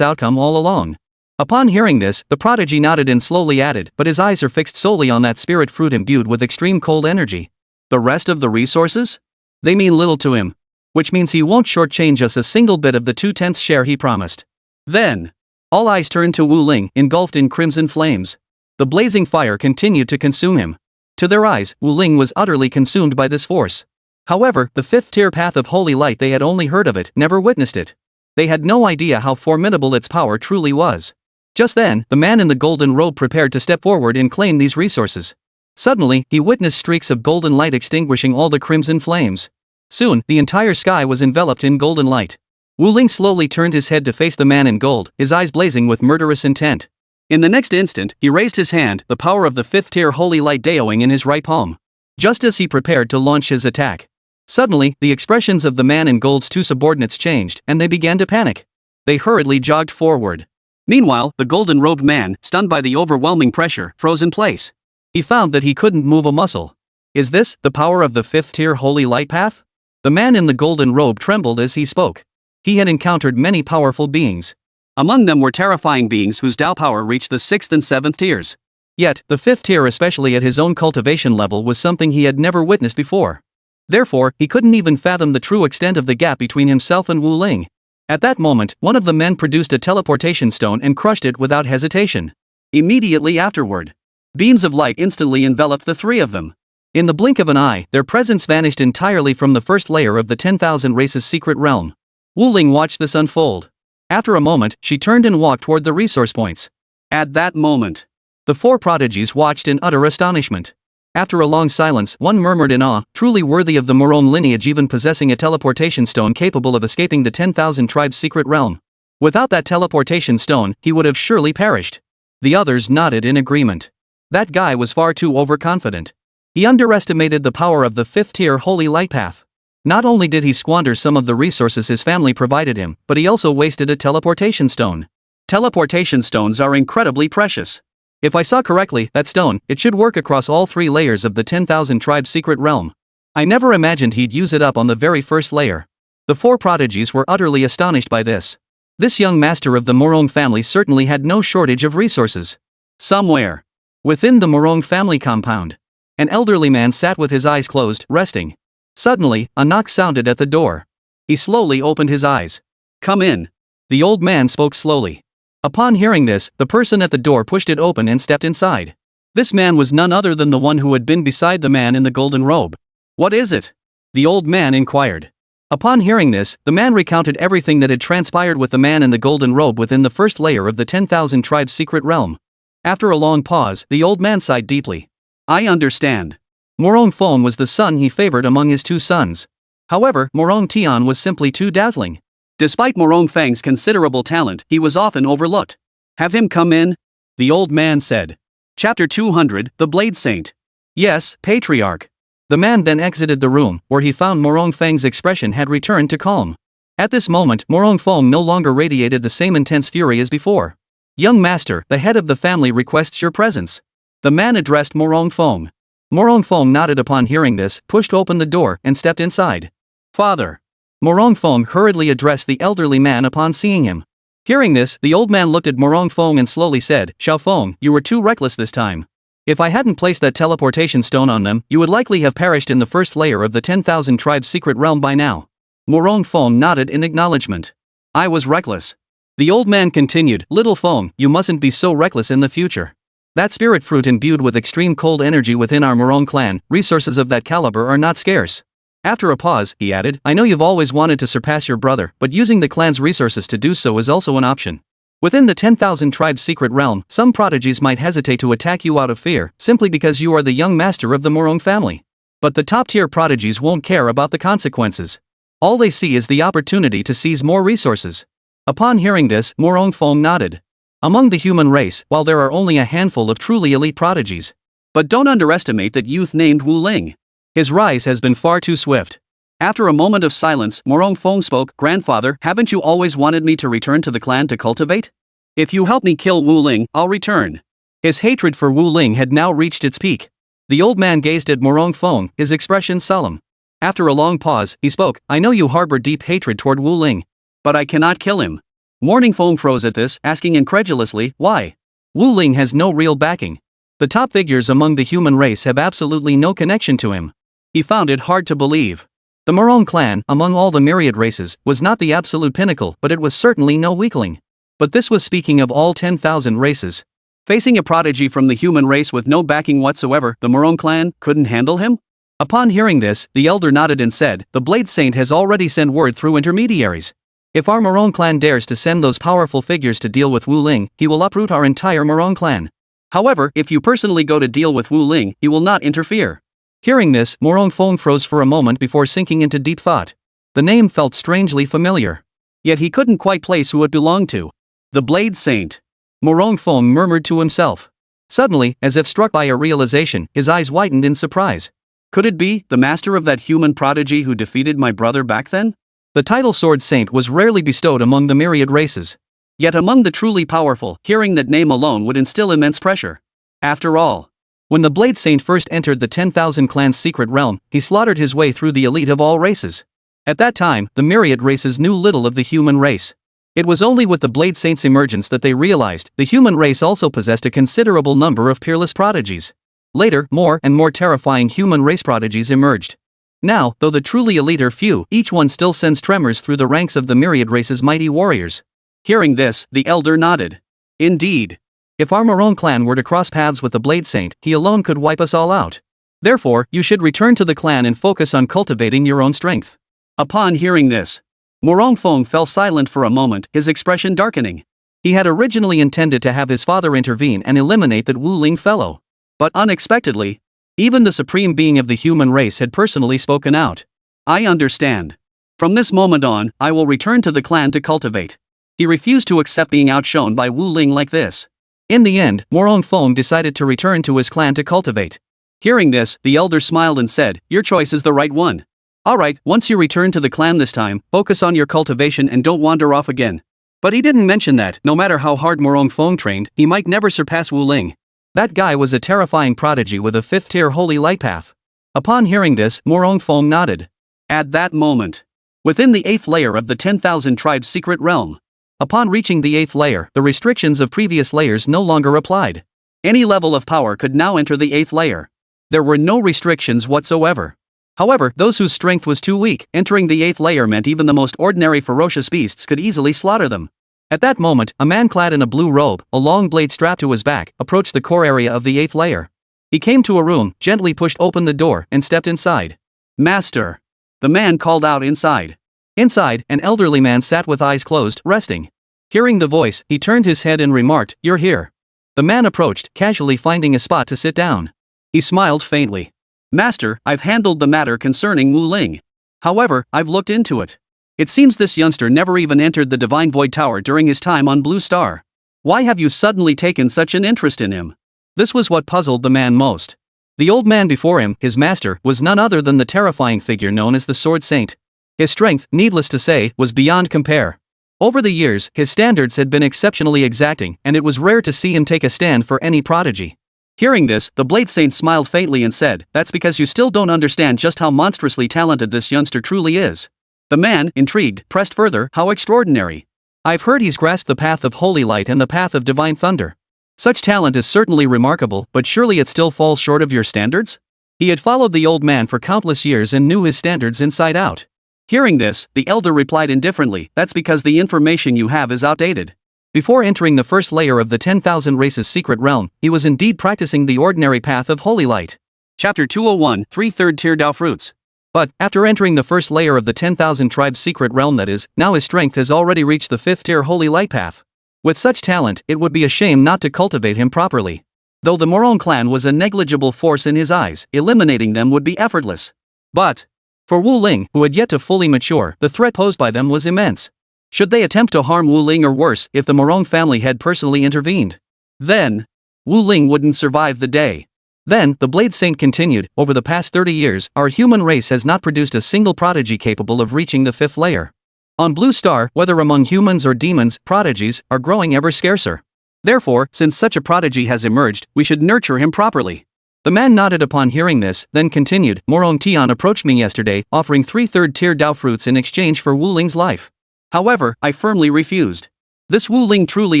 outcome all along. Upon hearing this, the prodigy nodded and slowly added, but his eyes are fixed solely on that spirit fruit imbued with extreme cold energy. The rest of the resources? They mean little to him. Which means he won't shortchange us a single bit of the 2/10 share he promised. Then, all eyes turned to Wu Ling, engulfed in crimson flames. The blazing fire continued to consume him. To their eyes, Wu Ling was utterly consumed by this force. However, the 5th-tier path of holy light, they had only heard of it, never witnessed it. They had no idea how formidable its power truly was. Just then, the man in the golden robe prepared to step forward and claim these resources. Suddenly, he witnessed streaks of golden light extinguishing all the crimson flames. Soon, the entire sky was enveloped in golden light. Wu Ling slowly turned his head to face the man in gold, his eyes blazing with murderous intent. In the next instant, he raised his hand, the power of the 5th-tier holy light daoing in his right palm. Just as he prepared to launch his attack, suddenly, the expressions of the man in gold's 2 subordinates changed, and they began to panic. They hurriedly jogged forward. Meanwhile, the golden-robed man, stunned by the overwhelming pressure, froze in place. He found that he couldn't move a muscle. Is this the power of the 5th-tier holy light path? The man in the golden robe trembled as he spoke. He had encountered many powerful beings. Among them were terrifying beings whose Tao power reached the 6th and 7th tiers. Yet, the 5th tier, especially at his own cultivation level, was something he had never witnessed before. Therefore, he couldn't even fathom the true extent of the gap between himself and Wu Ling. At that moment, one of the men produced a teleportation stone and crushed it without hesitation. Immediately afterward, beams of light instantly enveloped the 3 of them. In the blink of an eye, their presence vanished entirely from the first layer of the 10,000 races secret realm. Wu Ling watched this unfold. After a moment, she turned and walked toward the resource points. At that moment, the 4 prodigies watched in utter astonishment. After a long silence, one murmured in awe, truly worthy of the Morong lineage, even possessing a teleportation stone capable of escaping the 10,000 tribes' secret realm. Without that teleportation stone, he would have surely perished. The others nodded in agreement. That guy was far too overconfident. He underestimated the power of the 5th-tier holy light path. Not only did he squander some of the resources his family provided him, but he also wasted a teleportation stone. Teleportation stones are incredibly precious. If I saw correctly, that stone, it should work across all 3 layers of the 10,000 tribes secret realm. I never imagined he'd use it up on the very first layer. The 4 prodigies were utterly astonished by this. This young master of the Morong family certainly had no shortage of resources. Somewhere within the Morong family compound, an elderly man sat with his eyes closed, resting. Suddenly, a knock sounded at the door. He slowly opened his eyes. "Come in." The old man spoke slowly. Upon hearing this, the person at the door pushed it open and stepped inside. This man was none other than the one who had been beside the man in the golden robe. "What is it?" the old man inquired. Upon hearing this, the man recounted everything that had transpired with the man in the golden robe within the first layer of the 10,000 tribes secret realm. After a long pause, the old man sighed deeply. "I understand. Morong Fong was the son he favored among his 2 sons. However, Morong Tian was simply too dazzling. Despite Morong Feng's considerable talent, he was often overlooked. "Have him come in," the old man said. Chapter 200, The Blade Saint. "Yes, Patriarch." The man then exited the room, where he found Morong Feng's expression had returned to calm. At this moment, Morong Feng no longer radiated the same intense fury as before. "Young master, the head of the family requests your presence." The man addressed Morong Feng. Morong Feng nodded upon hearing this, pushed open the door, and stepped inside. "Father." Morong Feng hurriedly addressed the elderly man upon seeing him. Hearing this, the old man looked at Morong Feng and slowly said, "Xiao Feng, you were too reckless this time. If I hadn't placed that teleportation stone on them, you would likely have perished in the first layer of the 10,000 tribes secret realm by now." Morong Feng nodded in acknowledgement. "I was reckless." The old man continued, "Little Feng, you mustn't be so reckless in the future. That spirit fruit imbued with extreme cold energy within our Morong clan, resources of that caliber are not scarce." After a pause, he added, "I know you've always wanted to surpass your brother, but using the clan's resources to do so is also an option. Within the 10,000 tribes secret realm, some prodigies might hesitate to attack you out of fear, simply because you are the young master of the Morong family. But the top-tier prodigies won't care about the consequences. All they see is the opportunity to seize more resources." Upon hearing this, Morong Feng nodded. Among the human race, while there are only a handful of truly elite prodigies, but don't underestimate that youth named Wu Ling. His rise has been far too swift. After a moment of silence, Morong Feng spoke, "Grandfather, haven't you always wanted me to return to the clan to cultivate? If you help me kill Wu Ling, I'll return." His hatred for Wu Ling had now reached its peak. The old man gazed at Morong Feng, his expression solemn. After a long pause, he spoke, "I know you harbor deep hatred toward Wu Ling, but I cannot kill him." Morning Feng froze at this, asking incredulously, "Why?" Wu Ling has no real backing. The top figures among the human race have absolutely no connection to him. He found it hard to believe. The Morong clan, among all the myriad races, was not the absolute pinnacle, but it was certainly no weakling. But this was speaking of all 10,000 races. Facing a prodigy from the human race with no backing whatsoever, the Morong clan couldn't handle him? Upon hearing this, the elder nodded and said, "The Blade Saint has already sent word through intermediaries. If our Morong clan dares to send those powerful figures to deal with Wu Ling, he will uproot our entire Morong clan. However, if you personally go to deal with Wu Ling, he will not interfere." Hearing this, Morong Feng froze for a moment before sinking into deep thought. The name felt strangely familiar. Yet he couldn't quite place who it belonged to. The Blade Saint. Morong Feng murmured to himself. Suddenly, as if struck by a realization, his eyes widened in surprise. Could it be the master of that human prodigy who defeated my brother back then? The title Sword Saint was rarely bestowed among the myriad races. Yet among the truly powerful, hearing that name alone would instill immense pressure. After all, when the Blade Saint first entered the 10,000 clans secret realm, he slaughtered his way through the elite of all races. At that time, the myriad races knew little of the human race. It was only with the Blade Saint's emergence that they realized the human race also possessed a considerable number of peerless prodigies. Later, more and more terrifying human race prodigies emerged. Now, though the truly elite are few, each one still sends tremors through the ranks of the myriad race's mighty warriors. Hearing this, the elder nodded. Indeed. If our Morong clan were to cross paths with the Blade Saint, he alone could wipe us all out. Therefore, you should return to the clan and focus on cultivating your own strength. Upon hearing this, Morong Feng fell silent for a moment, his expression darkening. He had originally intended to have his father intervene and eliminate that Wu Ling fellow. But unexpectedly, even the supreme being of the human race had personally spoken out. "I understand. From this moment on, I will return to the clan to cultivate." He refused to accept being outshone by Wu Ling like this. In the end, Morong Feng decided to return to his clan to cultivate. Hearing this, the elder smiled and said, "Your choice is the right one. Alright, once you return to the clan this time, focus on your cultivation and don't wander off again." But he didn't mention that, no matter how hard Morong Feng trained, he might never surpass Wu Ling. That guy was a terrifying prodigy with a 5th-tier holy light path. Upon hearing this, Morong Feng nodded. At that moment, within the 8th layer of the 10,000 tribes secret realm, upon reaching the 8th layer, the restrictions of previous layers no longer applied. Any level of power could now enter the 8th layer. There were no restrictions whatsoever. However, those whose strength was too weak, entering the 8th layer meant even the most ordinary ferocious beasts could easily slaughter them. At that moment, a man clad in a blue robe, a long blade strapped to his back, approached the core area of the 8th layer. He came to a room, gently pushed open the door, and stepped inside. "Master!" the man called out inside. Inside, an elderly man sat with eyes closed, resting. Hearing the voice, he turned his head and remarked, "You're here." The man approached, casually finding a spot to sit down. He smiled faintly. "Master, I've handled the matter concerning Wu Ling. However, I've looked into it. It seems this youngster never even entered the Divine Void Tower during his time on Blue Star. Why have you suddenly taken such an interest in him? This was what puzzled the man most. The old man before him, his master, was none other than the terrifying figure known as the Sword Saint. His strength, needless to say, was beyond compare. Over the years, his standards had been exceptionally exacting, and it was rare to see him take a stand for any prodigy. Hearing this, the Blade Saint smiled faintly and said, "That's because you still don't understand just how monstrously talented this youngster truly is." The man, intrigued, pressed further, "How extraordinary. I've heard he's grasped the path of holy light and the path of divine thunder. Such talent is certainly remarkable, but surely it still falls short of your standards?" He had followed the old man for countless years and knew his standards inside out. Hearing this, the elder replied indifferently, "That's because the information you have is outdated." Before entering the first layer of the 10,000 Races secret realm, he was indeed practicing the ordinary path of holy light. Chapter 201, 3/3 Tier Dao Fruits. But, after entering the first layer of the 10,000 Tribes secret realm, that is, now his strength has already reached the 5th tier holy light path. With such talent, it would be a shame not to cultivate him properly. Though the Morong clan was a negligible force in his eyes, eliminating them would be effortless. But, for Wu Ling, who had yet to fully mature, the threat posed by them was immense. Should they attempt to harm Wu Ling, or worse, if the Morong family had personally intervened? Then, Wu Ling wouldn't survive the day. Then, the Blade Saint continued, "Over the past 30 years, our human race has not produced a single prodigy capable of reaching the 5th layer. On Blue Star, whether among humans or demons, prodigies are growing ever scarcer. Therefore, since such a prodigy has emerged, we should nurture him properly." The man nodded upon hearing this, then continued, "Morong Tian approached me yesterday, offering 3/3 tier Dao fruits in exchange for Wu Ling's life. However, I firmly refused. This Wu Ling truly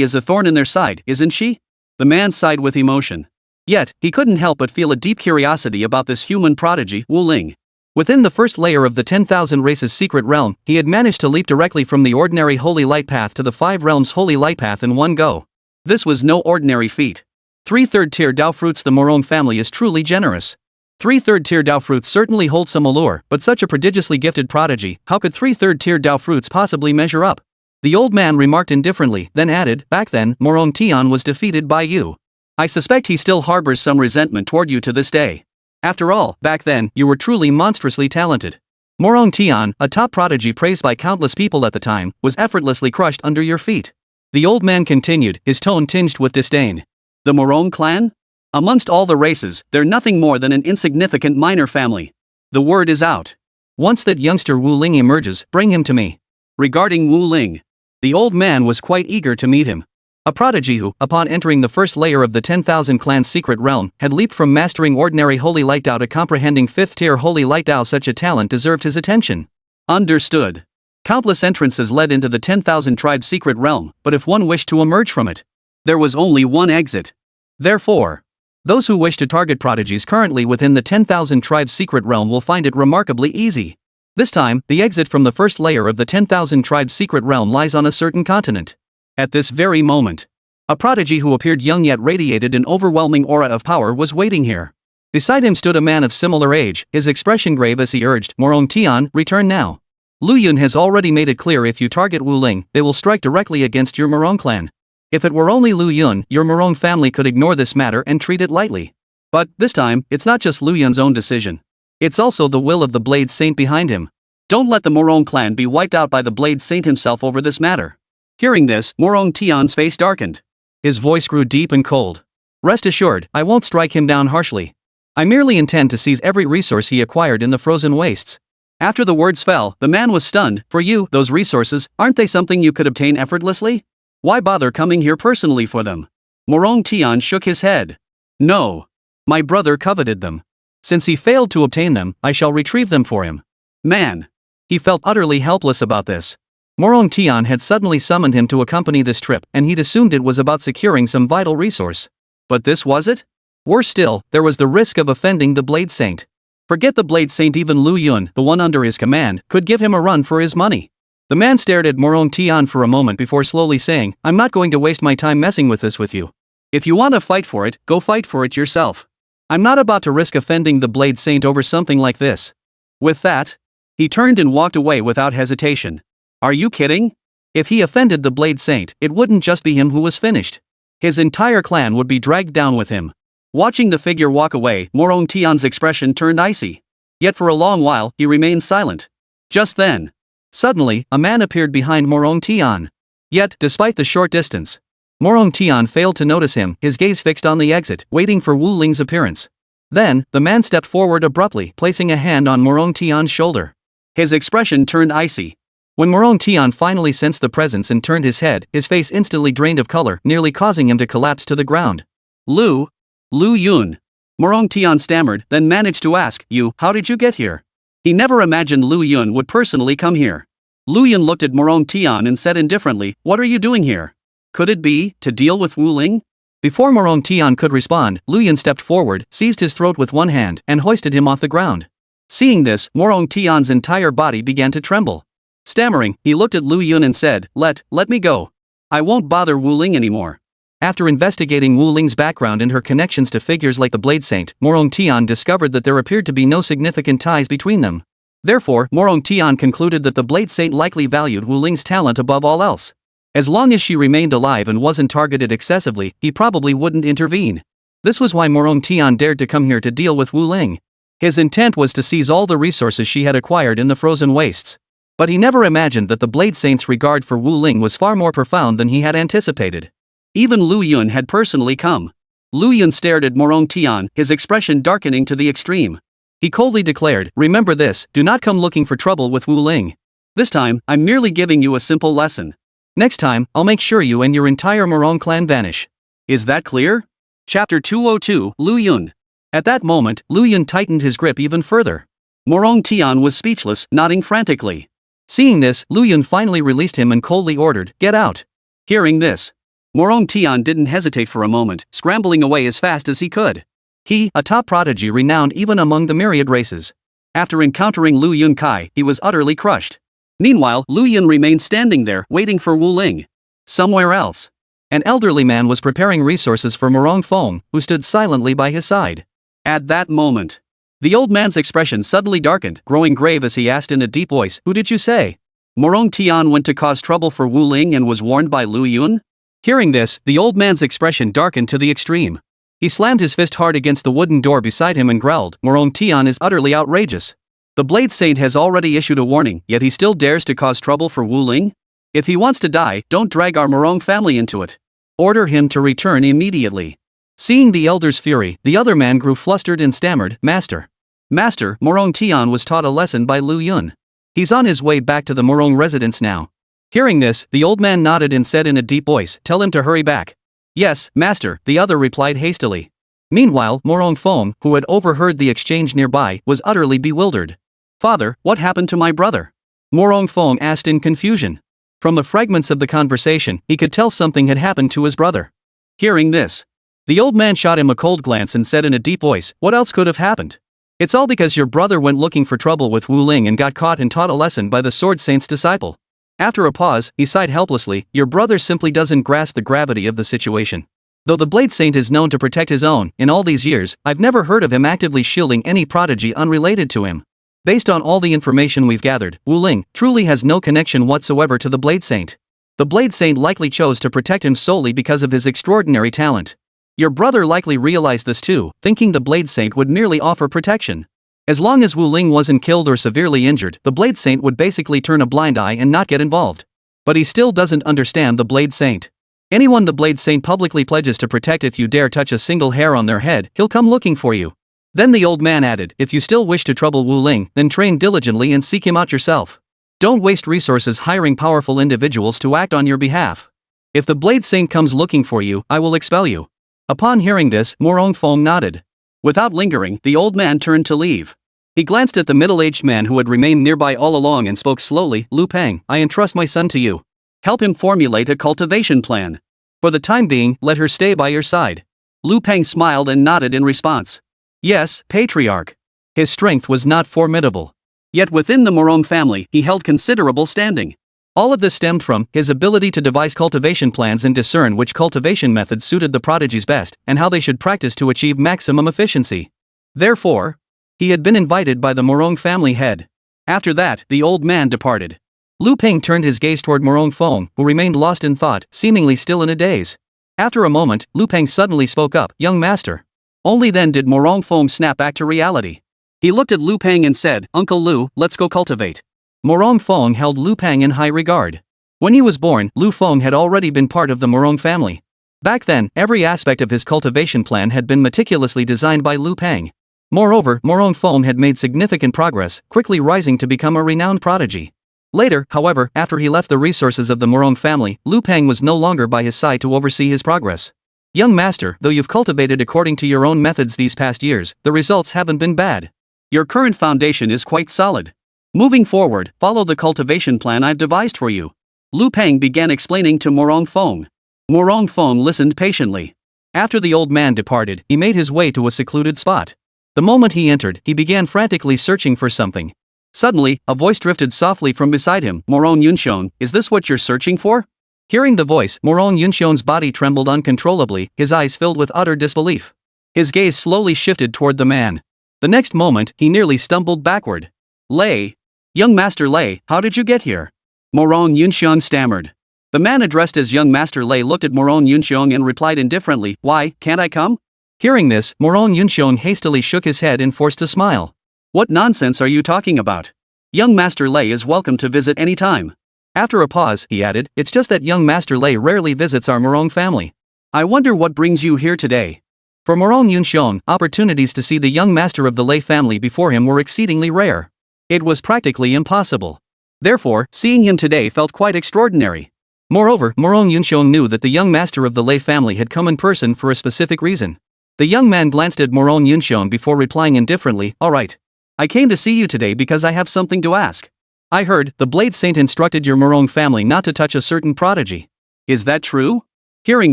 is a thorn in their side, isn't she?" The man sighed with emotion. Yet, he couldn't help but feel a deep curiosity about this human prodigy, Wu Ling. Within the first layer of the 10,000 Races secret realm, he had managed to leap directly from the ordinary holy light path to the 5 realms holy light path in one go. This was no ordinary feat. 3/3 tier Dao fruits. The Morong family is truly generous. 3/3 tier Dao fruits certainly hold some allure, but such a prodigiously gifted prodigy, how could 3/3 tier Dao fruits possibly measure up? The old man remarked indifferently, then added, "Back then, Morong Tian was defeated by you. I suspect he still harbors some resentment toward you to this day. After all, back then, you were truly monstrously talented. Morong Tian, a top prodigy praised by countless people at the time, was effortlessly crushed under your feet." The old man continued, his tone tinged with disdain. "The Morong clan? Amongst all the races, they're nothing more than an insignificant minor family. The word is out. Once that youngster Wu Ling emerges, bring him to me." Regarding Wu Ling, the old man was quite eager to meet him. A prodigy who, upon entering the first layer of the 10,000 clans secret realm, had leaped from mastering ordinary holy light Dao to comprehending 5th tier holy light Dao. Such a talent deserved his attention. Understood. Countless entrances led into the 10,000 tribe secret realm, but if one wished to emerge from it, there was only one exit. Therefore, those who wish to target prodigies currently within the 10,000 tribe secret realm will find it remarkably easy. This time, the exit from the first layer of the 10,000 tribe secret realm lies on a certain continent. At this very moment, a prodigy who appeared young yet radiated an overwhelming aura of power was waiting here. Beside him stood a man of similar age, his expression grave as he urged, "Morong Tian, return now. Lu Yun has already made it clear if you target Wu Ling, they will strike directly against your Morong clan. If it were only Lu Yun, your Morong family could ignore this matter and treat it lightly. But, this time, it's not just Lu Yun's own decision. It's also the will of the Blade Saint behind him. Don't let the Morong clan be wiped out by the Blade Saint himself over this matter." Hearing this, Morong Tian's face darkened. His voice grew deep and cold. "Rest assured, I won't strike him down harshly. I merely intend to seize every resource he acquired in the frozen wastes." After the words fell, the man was stunned. "For you, those resources, aren't they something you could obtain effortlessly? Why bother coming here personally for them?" Morong Tian shook his head. "No. My brother coveted them. Since he failed to obtain them, I shall retrieve them for him." Man. He felt utterly helpless about this. Morong Tian had suddenly summoned him to accompany this trip, and he'd assumed it was about securing some vital resource. But this was it? Worse still, there was the risk of offending the Blade Saint. Forget the Blade Saint, even Lu Yun, the one under his command, could give him a run for his money. The man stared at Morong Tian for a moment before slowly saying, "I'm not going to waste my time messing with this with you. If you want to fight for it, go fight for it yourself. I'm not about to risk offending the Blade Saint over something like this." With that, he turned and walked away without hesitation. Are you kidding? If he offended the Blade Saint, it wouldn't just be him who was finished. His entire clan would be dragged down with him. Watching the figure walk away, Morong Tian's expression turned icy. Yet for a long while, he remained silent. Just then, suddenly, a man appeared behind Morong Tian. Yet, despite the short distance, Morong Tian failed to notice him, his gaze fixed on the exit, waiting for Wu Ling's appearance. Then, the man stepped forward abruptly, placing a hand on Morong Tian's shoulder. His expression turned icy. When Morong Tian finally sensed the presence and turned his head, his face instantly drained of color, nearly causing him to collapse to the ground. Lu Yun. Morong Tian stammered, then managed to ask, how did you get here? He never imagined Lu Yun would personally come here. Lu Yun looked at Morong Tian and said indifferently, what are you doing here? Could it be, to deal with Wu Ling? Before Morong Tian could respond, Lu Yun stepped forward, seized his throat with one hand, and hoisted him off the ground. Seeing this, Morong Tian's entire body began to tremble. Stammering, he looked at Lu Yun and said, let me go. I won't bother Wu Ling anymore. After investigating Wu Ling's background and her connections to figures like the Blade Saint, Morong Tian discovered that there appeared to be no significant ties between them. Therefore, Morong Tian concluded that the Blade Saint likely valued Wu Ling's talent above all else. As long as she remained alive and wasn't targeted excessively, he probably wouldn't intervene. This was why Morong Tian dared to come here to deal with Wu Ling. His intent was to seize all the resources she had acquired in the frozen wastes. But he never imagined that the Blade Saint's regard for Wu Ling was far more profound than he had anticipated. Even Lu Yun had personally come. Lu Yun stared at Morong Tian, his expression darkening to the extreme. He coldly declared, remember this, do not come looking for trouble with Wu Ling. This time, I'm merely giving you a simple lesson. Next time, I'll make sure you and your entire Morong clan vanish. Is that clear? Chapter 202, Lu Yun. At that moment, Lu Yun tightened his grip even further. Morong Tian was speechless, nodding frantically. Seeing this, Lu Yun finally released him and coldly ordered, get out. Hearing this, Morong Tian didn't hesitate for a moment, scrambling away as fast as he could. He, a top prodigy renowned even among the myriad races. After encountering Lu Yun Kai, he was utterly crushed. Meanwhile, Lu Yun remained standing there, waiting for Wu Ling. Somewhere else, an elderly man was preparing resources for Morong Fong, who stood silently by his side. At that moment, the old man's expression suddenly darkened, growing grave as he asked in a deep voice, who did you say? Morong Tian went to cause trouble for Wu Ling and was warned by Lu Yun? Hearing this, the old man's expression darkened to the extreme. He slammed his fist hard against the wooden door beside him and growled, Morong Tian is utterly outrageous. The Blade Saint has already issued a warning, yet he still dares to cause trouble for Wu Ling? If he wants to die, don't drag our Morong family into it. Order him to return immediately. Seeing the elder's fury, the other man grew flustered and stammered, Master, Morong Tian was taught a lesson by Lu Yun. He's on his way back to the Morong residence now. Hearing this, the old man nodded and said in a deep voice, tell him to hurry back. Yes, master, the other replied hastily. Meanwhile, Morong Fong, who had overheard the exchange nearby, was utterly bewildered. Father, what happened to my brother? Morong Fong asked in confusion. From the fragments of the conversation, he could tell something had happened to his brother. Hearing this, the old man shot him a cold glance and said in a deep voice, what else could have happened? It's all because your brother went looking for trouble with Wu Ling and got caught and taught a lesson by the Sword Saint's disciple. After a pause, he sighed helplessly, your brother simply doesn't grasp the gravity of the situation. Though the Blade Saint is known to protect his own, in all these years, I've never heard of him actively shielding any prodigy unrelated to him. Based on all the information we've gathered, Wu Ling truly has no connection whatsoever to the Blade Saint. The Blade Saint likely chose to protect him solely because of his extraordinary talent. Your brother likely realized this too, thinking the Blade Saint would merely offer protection. As long as Wu Ling wasn't killed or severely injured, the Blade Saint would basically turn a blind eye and not get involved. But he still doesn't understand the Blade Saint. Anyone the Blade Saint publicly pledges to protect, if you dare touch a single hair on their head, he'll come looking for you. Then the old man added, if you still wish to trouble Wu Ling, then train diligently and seek him out yourself. Don't waste resources hiring powerful individuals to act on your behalf. If the Blade Saint comes looking for you, I will expel you. Upon hearing this, Morong Fong nodded. Without lingering, the old man turned to leave. He glanced at the middle-aged man who had remained nearby all along and spoke slowly, Lu Peng, I entrust my son to you. Help him formulate a cultivation plan. For the time being, let her stay by your side. Lu Peng smiled and nodded in response. Yes, Patriarch. His strength was not formidable. Yet within the Morong family, he held considerable standing. All of this stemmed from his ability to devise cultivation plans and discern which cultivation methods suited the prodigies best and how they should practice to achieve maximum efficiency. Therefore, he had been invited by the Morong family head. After that, the old man departed. Lu Peng turned his gaze toward Morong Fong, who remained lost in thought, seemingly still in a daze. After a moment, Lu Peng suddenly spoke up, young master. Only then did Morong Fong snap back to reality. He looked at Lu Peng and said, Uncle Lu, let's go cultivate. Morong Fong held Lu Pang in high regard. When he was born, Lu Feng had already been part of the Morong family. Back then, every aspect of his cultivation plan had been meticulously designed by Lu Pang. Moreover, Morong Fong had made significant progress, quickly rising to become a renowned prodigy. Later, however, after he left the resources of the Morong family, Lu Pang was no longer by his side to oversee his progress. Young master, though you've cultivated according to your own methods these past years, the results haven't been bad. Your current foundation is quite solid. Moving forward, follow the cultivation plan I've devised for you. Lu Pang began explaining to Morong Fong. Morong Fong listened patiently. After the old man departed, he made his way to a secluded spot. The moment he entered, he began frantically searching for something. Suddenly, a voice drifted softly from beside him. Morong Yunxiong, is this what you're searching for? Hearing the voice, Morong Yunxiong's body trembled uncontrollably, his eyes filled with utter disbelief. His gaze slowly shifted toward the man. The next moment, he nearly stumbled backward. Lei. Young Master Lei, how did you get here? Morong Yunxiong stammered. The man addressed as Young Master Lei looked at Morong Yunxiong and replied indifferently, why, can't I come? Hearing this, Morong Yunxiong hastily shook his head and forced a smile. What nonsense are you talking about? Young Master Lei is welcome to visit any time. After a pause, he added, it's just that Young Master Lei rarely visits our Morong family. I wonder what brings you here today. For Morong Yunxiong, opportunities to see the young master of the Lei family before him were exceedingly rare. It was practically impossible. Therefore, seeing him today felt quite extraordinary. Moreover, Morong Yunxiong knew that the young master of the Lei family had come in person for a specific reason. The young man glanced at Morong Yunxiong before replying indifferently, alright. I came to see you today because I have something to ask. I heard, the Blade Saint instructed your Morong family not to touch a certain prodigy. Is that true? Hearing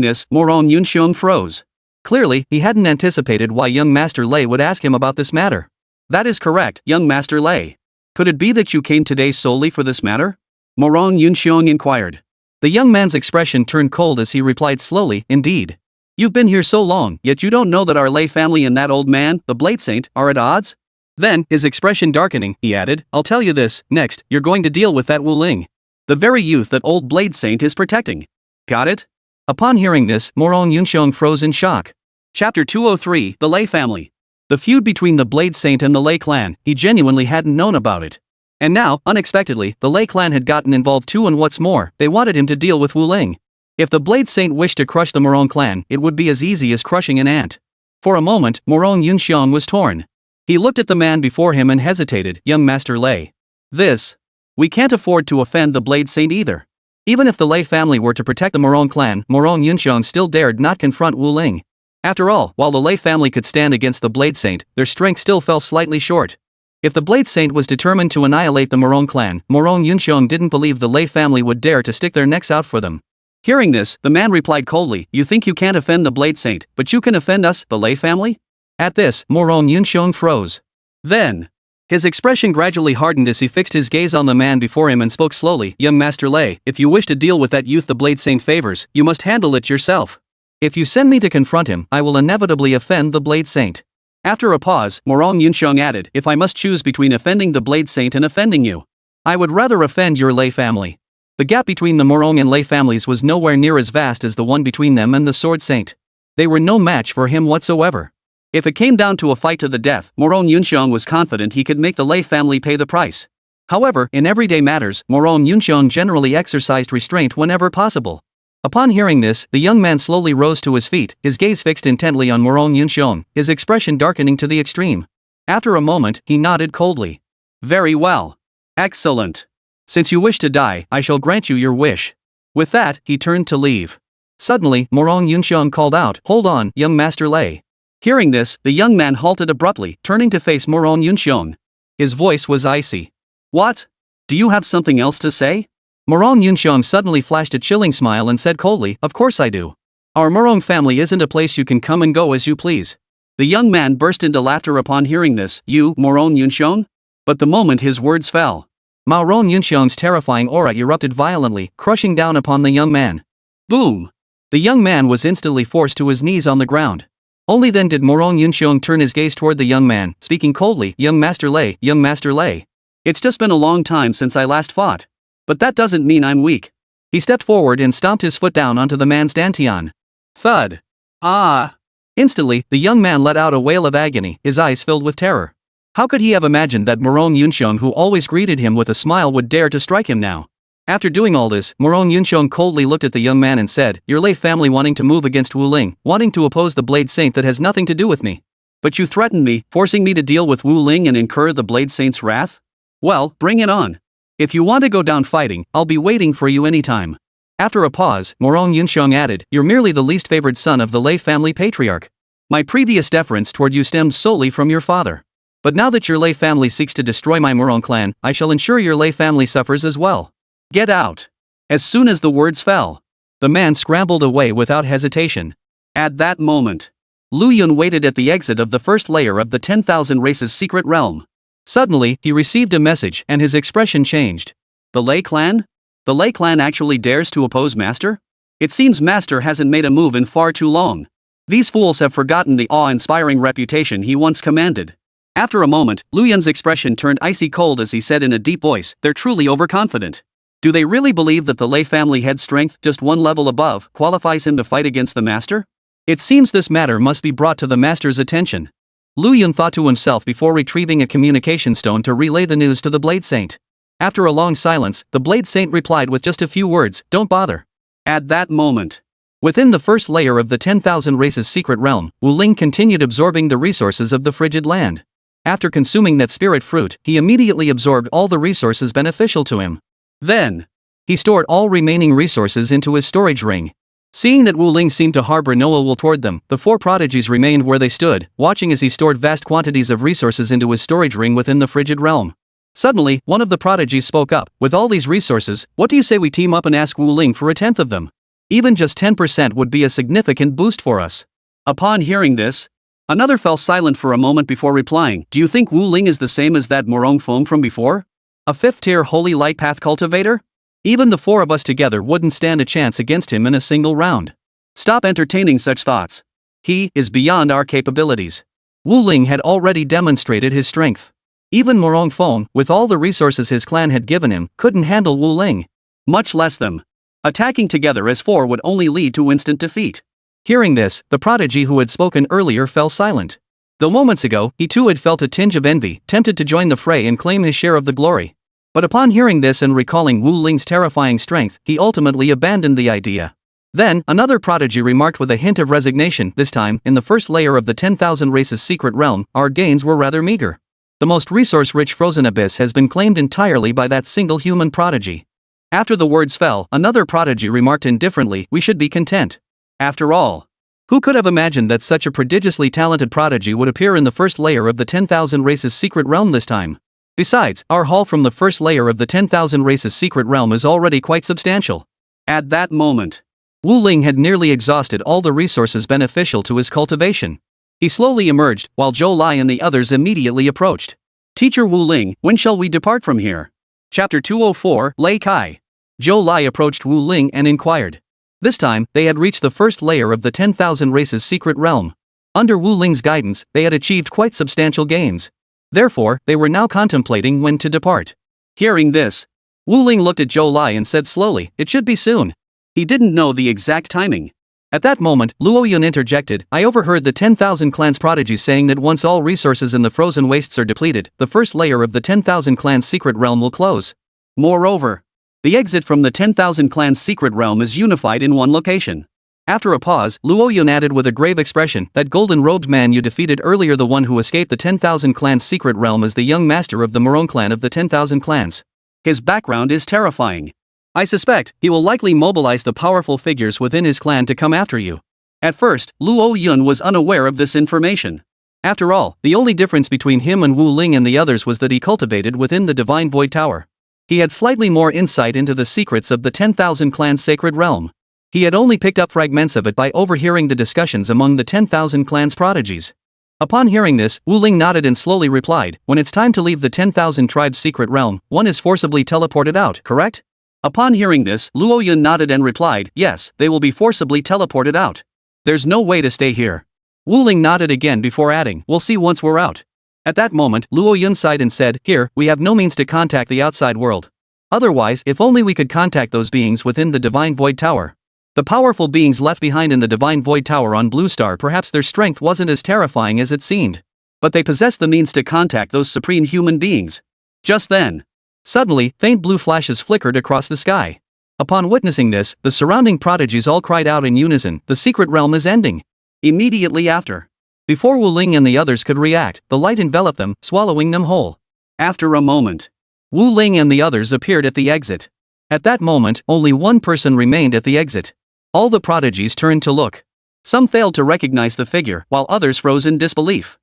this, Morong Yunxiong froze. Clearly, he hadn't anticipated why young Master Lei would ask him about this matter. That is correct, young Master Lei. Could it be that you came today solely for this matter? Morong Yunxiong inquired. The young man's expression turned cold as he replied slowly, indeed. You've been here so long, yet you don't know that our Lei family and that old man, the Blade Saint, are at odds? Then, his expression darkening, he added, I'll tell you this, next, you're going to deal with that Wu Ling. The very youth that old Blade Saint is protecting. Got it? Upon hearing this, Morong Yunxiong froze in shock. Chapter 203, The Lei Family. The feud between the Blade Saint and the Lei clan, he genuinely hadn't known about it. And now, unexpectedly, the Lei clan had gotten involved too, and what's more, they wanted him to deal with Wu Ling. If the Blade Saint wished to crush the Morong clan, it would be as easy as crushing an ant. For a moment, Morong Yunxiong was torn. He looked at the man before him and hesitated, young Master Lei. We can't afford to offend the Blade Saint either. Even if the Lei family were to protect the Morong clan, Morong Yunxiong still dared not confront Wu Ling. After all, while the Lei family could stand against the Blade Saint, their strength still fell slightly short. If the Blade Saint was determined to annihilate the Morong clan, Morong Yunxiong didn't believe the Lei family would dare to stick their necks out for them. Hearing this, the man replied coldly, you think you can't offend the Blade Saint, but you can offend us, the Lei family? At this, Morong Yunxiong froze. Then, his expression gradually hardened as he fixed his gaze on the man before him and spoke slowly, young Master Lei, if you wish to deal with that youth the Blade Saint favors, you must handle it yourself. If you send me to confront him, I will inevitably offend the Blade Saint. After a pause, Morong Yunxiong added, if I must choose between offending the Blade Saint and offending you, I would rather offend your Lei family. The gap between the Morong and Lei families was nowhere near as vast as the one between them and the Sword Saint. They were no match for him whatsoever. If it came down to a fight to the death, Morong Yunxiong was confident he could make the Lei family pay the price. However, in everyday matters, Morong Yunxiong generally exercised restraint whenever possible. Upon hearing this, the young man slowly rose to his feet, his gaze fixed intently on Morong Yunxiong, his expression darkening to the extreme. After a moment, he nodded coldly. Very well. Excellent. Since you wish to die, I shall grant you your wish. With that, he turned to leave. Suddenly, Morong Yunxiong called out, hold on, young Master Lei. Hearing this, the young man halted abruptly, turning to face Morong Yunxiong. His voice was icy. What? Do you have something else to say? Morong Yunxiong suddenly flashed a chilling smile and said coldly, of course I do. Our Morong family isn't a place you can come and go as you please. The young man burst into laughter upon hearing this, you, Morong Yunxiong? But the moment his words fell, Morong Yunxiong's terrifying aura erupted violently, crushing down upon the young man. Boom! The young man was instantly forced to his knees on the ground. Only then did Morong Yunxiong turn his gaze toward the young man, speaking coldly, young Master Lei, young Master Lei. It's just been a long time since I last fought. But that doesn't mean I'm weak. He stepped forward and stomped his foot down onto the man's dantian. Thud. Ah! Instantly, the young man let out a wail of agony, his eyes filled with terror. How could he have imagined that Morong Yunxiong, who always greeted him with a smile, would dare to strike him now? After doing all this, Morong Yunxiong coldly looked at the young man and said, "Your Lei family wanting to move against Wu Ling, wanting to oppose the Blade Saint that has nothing to do with me. But you threatened me, forcing me to deal with Wu Ling and incur the Blade Saint's wrath? Well, bring it on. If you want to go down fighting, I'll be waiting for you anytime." After a pause, Morong Yunxiong added, "You're merely the least favored son of the Lei family patriarch. My previous deference toward you stemmed solely from your father. But now that your Lei family seeks to destroy my Morong clan, I shall ensure your Lei family suffers as well. Get out." As soon as the words fell, the man scrambled away without hesitation. At that moment, Lu Yun waited at the exit of the first layer of the 10,000 Races secret realm. Suddenly, he received a message and his expression changed. The Lei clan? The Lei clan actually dares to oppose Master? It seems Master hasn't made a move in far too long. These fools have forgotten the awe-inspiring reputation he once commanded. After a moment, Lu Yun's expression turned icy cold as he said in a deep voice, "They're truly overconfident. Do they really believe that the Lei family head's strength, just one level above, qualifies him to fight against the Master? It seems this matter must be brought to the Master's attention." Lu Yun thought to himself before retrieving a communication stone to relay the news to the Blade Saint. After a long silence, the Blade Saint replied with just a few words, "Don't bother." At that moment, within the first layer of the 10,000 Races secret realm, Wu Ling continued absorbing the resources of the frigid land. After consuming that spirit fruit, he immediately absorbed all the resources beneficial to him. Then, he stored all remaining resources into his storage ring. Seeing that Wu Ling seemed to harbor no ill will toward them, the four prodigies remained where they stood, watching as he stored vast quantities of resources into his storage ring within the frigid realm. Suddenly, one of the prodigies spoke up, "With all these resources, what do you say we team up and ask Wu Ling for a tenth of them? Even just 10% would be a significant boost for us." Upon hearing this, another fell silent for a moment before replying, "Do you think Wu Ling is the same as that Morong Feng from before? A fifth-tier holy light path cultivator? Even the four of us together wouldn't stand a chance against him in a single round. Stop entertaining such thoughts. He is beyond our capabilities." Wu Ling had already demonstrated his strength. Even Morong Feng, with all the resources his clan had given him, couldn't handle Wu Ling. Much less them. Attacking together as four would only lead to instant defeat. Hearing this, the prodigy who had spoken earlier fell silent. Though moments ago, he too had felt a tinge of envy, tempted to join the fray and claim his share of the glory. But upon hearing this and recalling Wu Ling's terrifying strength, he ultimately abandoned the idea. Then, another prodigy remarked with a hint of resignation, "This time, in the first layer of the 10,000 Races secret realm, our gains were rather meager. The most resource-rich frozen abyss has been claimed entirely by that single human prodigy." After the words fell, another prodigy remarked indifferently, "We should be content. After all, who could have imagined that such a prodigiously talented prodigy would appear in the first layer of the 10,000 Races secret realm this time? Besides, our haul from the first layer of the 10,000 Races secret realm is already quite substantial." At that moment, Wu Ling had nearly exhausted all the resources beneficial to his cultivation. He slowly emerged, while Zhou Lai and the others immediately approached. "Teacher Wu Ling, when shall we depart from here?" Chapter 204, Lei Kai. Zhou Lai approached Wu Ling and inquired. This time, they had reached the first layer of the 10,000 Races secret realm. Under Wu Ling's guidance, they had achieved quite substantial gains. Therefore, they were now contemplating when to depart. Hearing this, Wu Ling looked at Zhou Lai and said slowly, "It should be soon." He didn't know the exact timing. At that moment, Luo Yun interjected, "I overheard the 10,000 clans prodigies saying that once all resources in the frozen wastes are depleted, the first layer of the 10,000 clans secret realm will close. Moreover, the exit from the 10,000 clans secret realm is unified in one location." After a pause, Luo Yun added with a grave expression, "That golden-robed man you defeated earlier, the one who escaped the 10,000 clans secret realm, is the young master of the Morong clan of the 10,000 clans. His background is terrifying. I suspect he will likely mobilize the powerful figures within his clan to come after you." At first, Luo Yun was unaware of this information. After all, the only difference between him and Wu Ling and the others was that he cultivated within the Divine Void Tower. He had slightly more insight into the secrets of the 10,000 clans sacred realm. He had only picked up fragments of it by overhearing the discussions among the 10,000 clans prodigies. Upon hearing this, Wu Ling nodded and slowly replied, "When it's time to leave the 10,000 tribes secret realm, one is forcibly teleported out, correct?" Upon hearing this, Luo Yun nodded and replied, "Yes, they will be forcibly teleported out. There's no way to stay here." Wu Ling nodded again before adding, "We'll see once we're out." At that moment, Luo Yun sighed and said, "Here, we have no means to contact the outside world. Otherwise, if only we could contact those beings within the Divine Void Tower. The powerful beings left behind in the Divine Void Tower on Blue Star, perhaps their strength wasn't as terrifying as it seemed." but they possessed the means to contact those supreme human beings. Just then, suddenly, faint blue flashes flickered across the sky. Upon witnessing this, the surrounding prodigies all cried out in unison, "The secret realm is ending!" Immediately after, before Wu Ling and the others could react, the light enveloped them, swallowing them whole. After a moment, Wu Ling and the others appeared at the exit. At that moment, only one person remained at the exit. All the prodigies turned to look. Some failed to recognize the figure, while others froze in disbelief.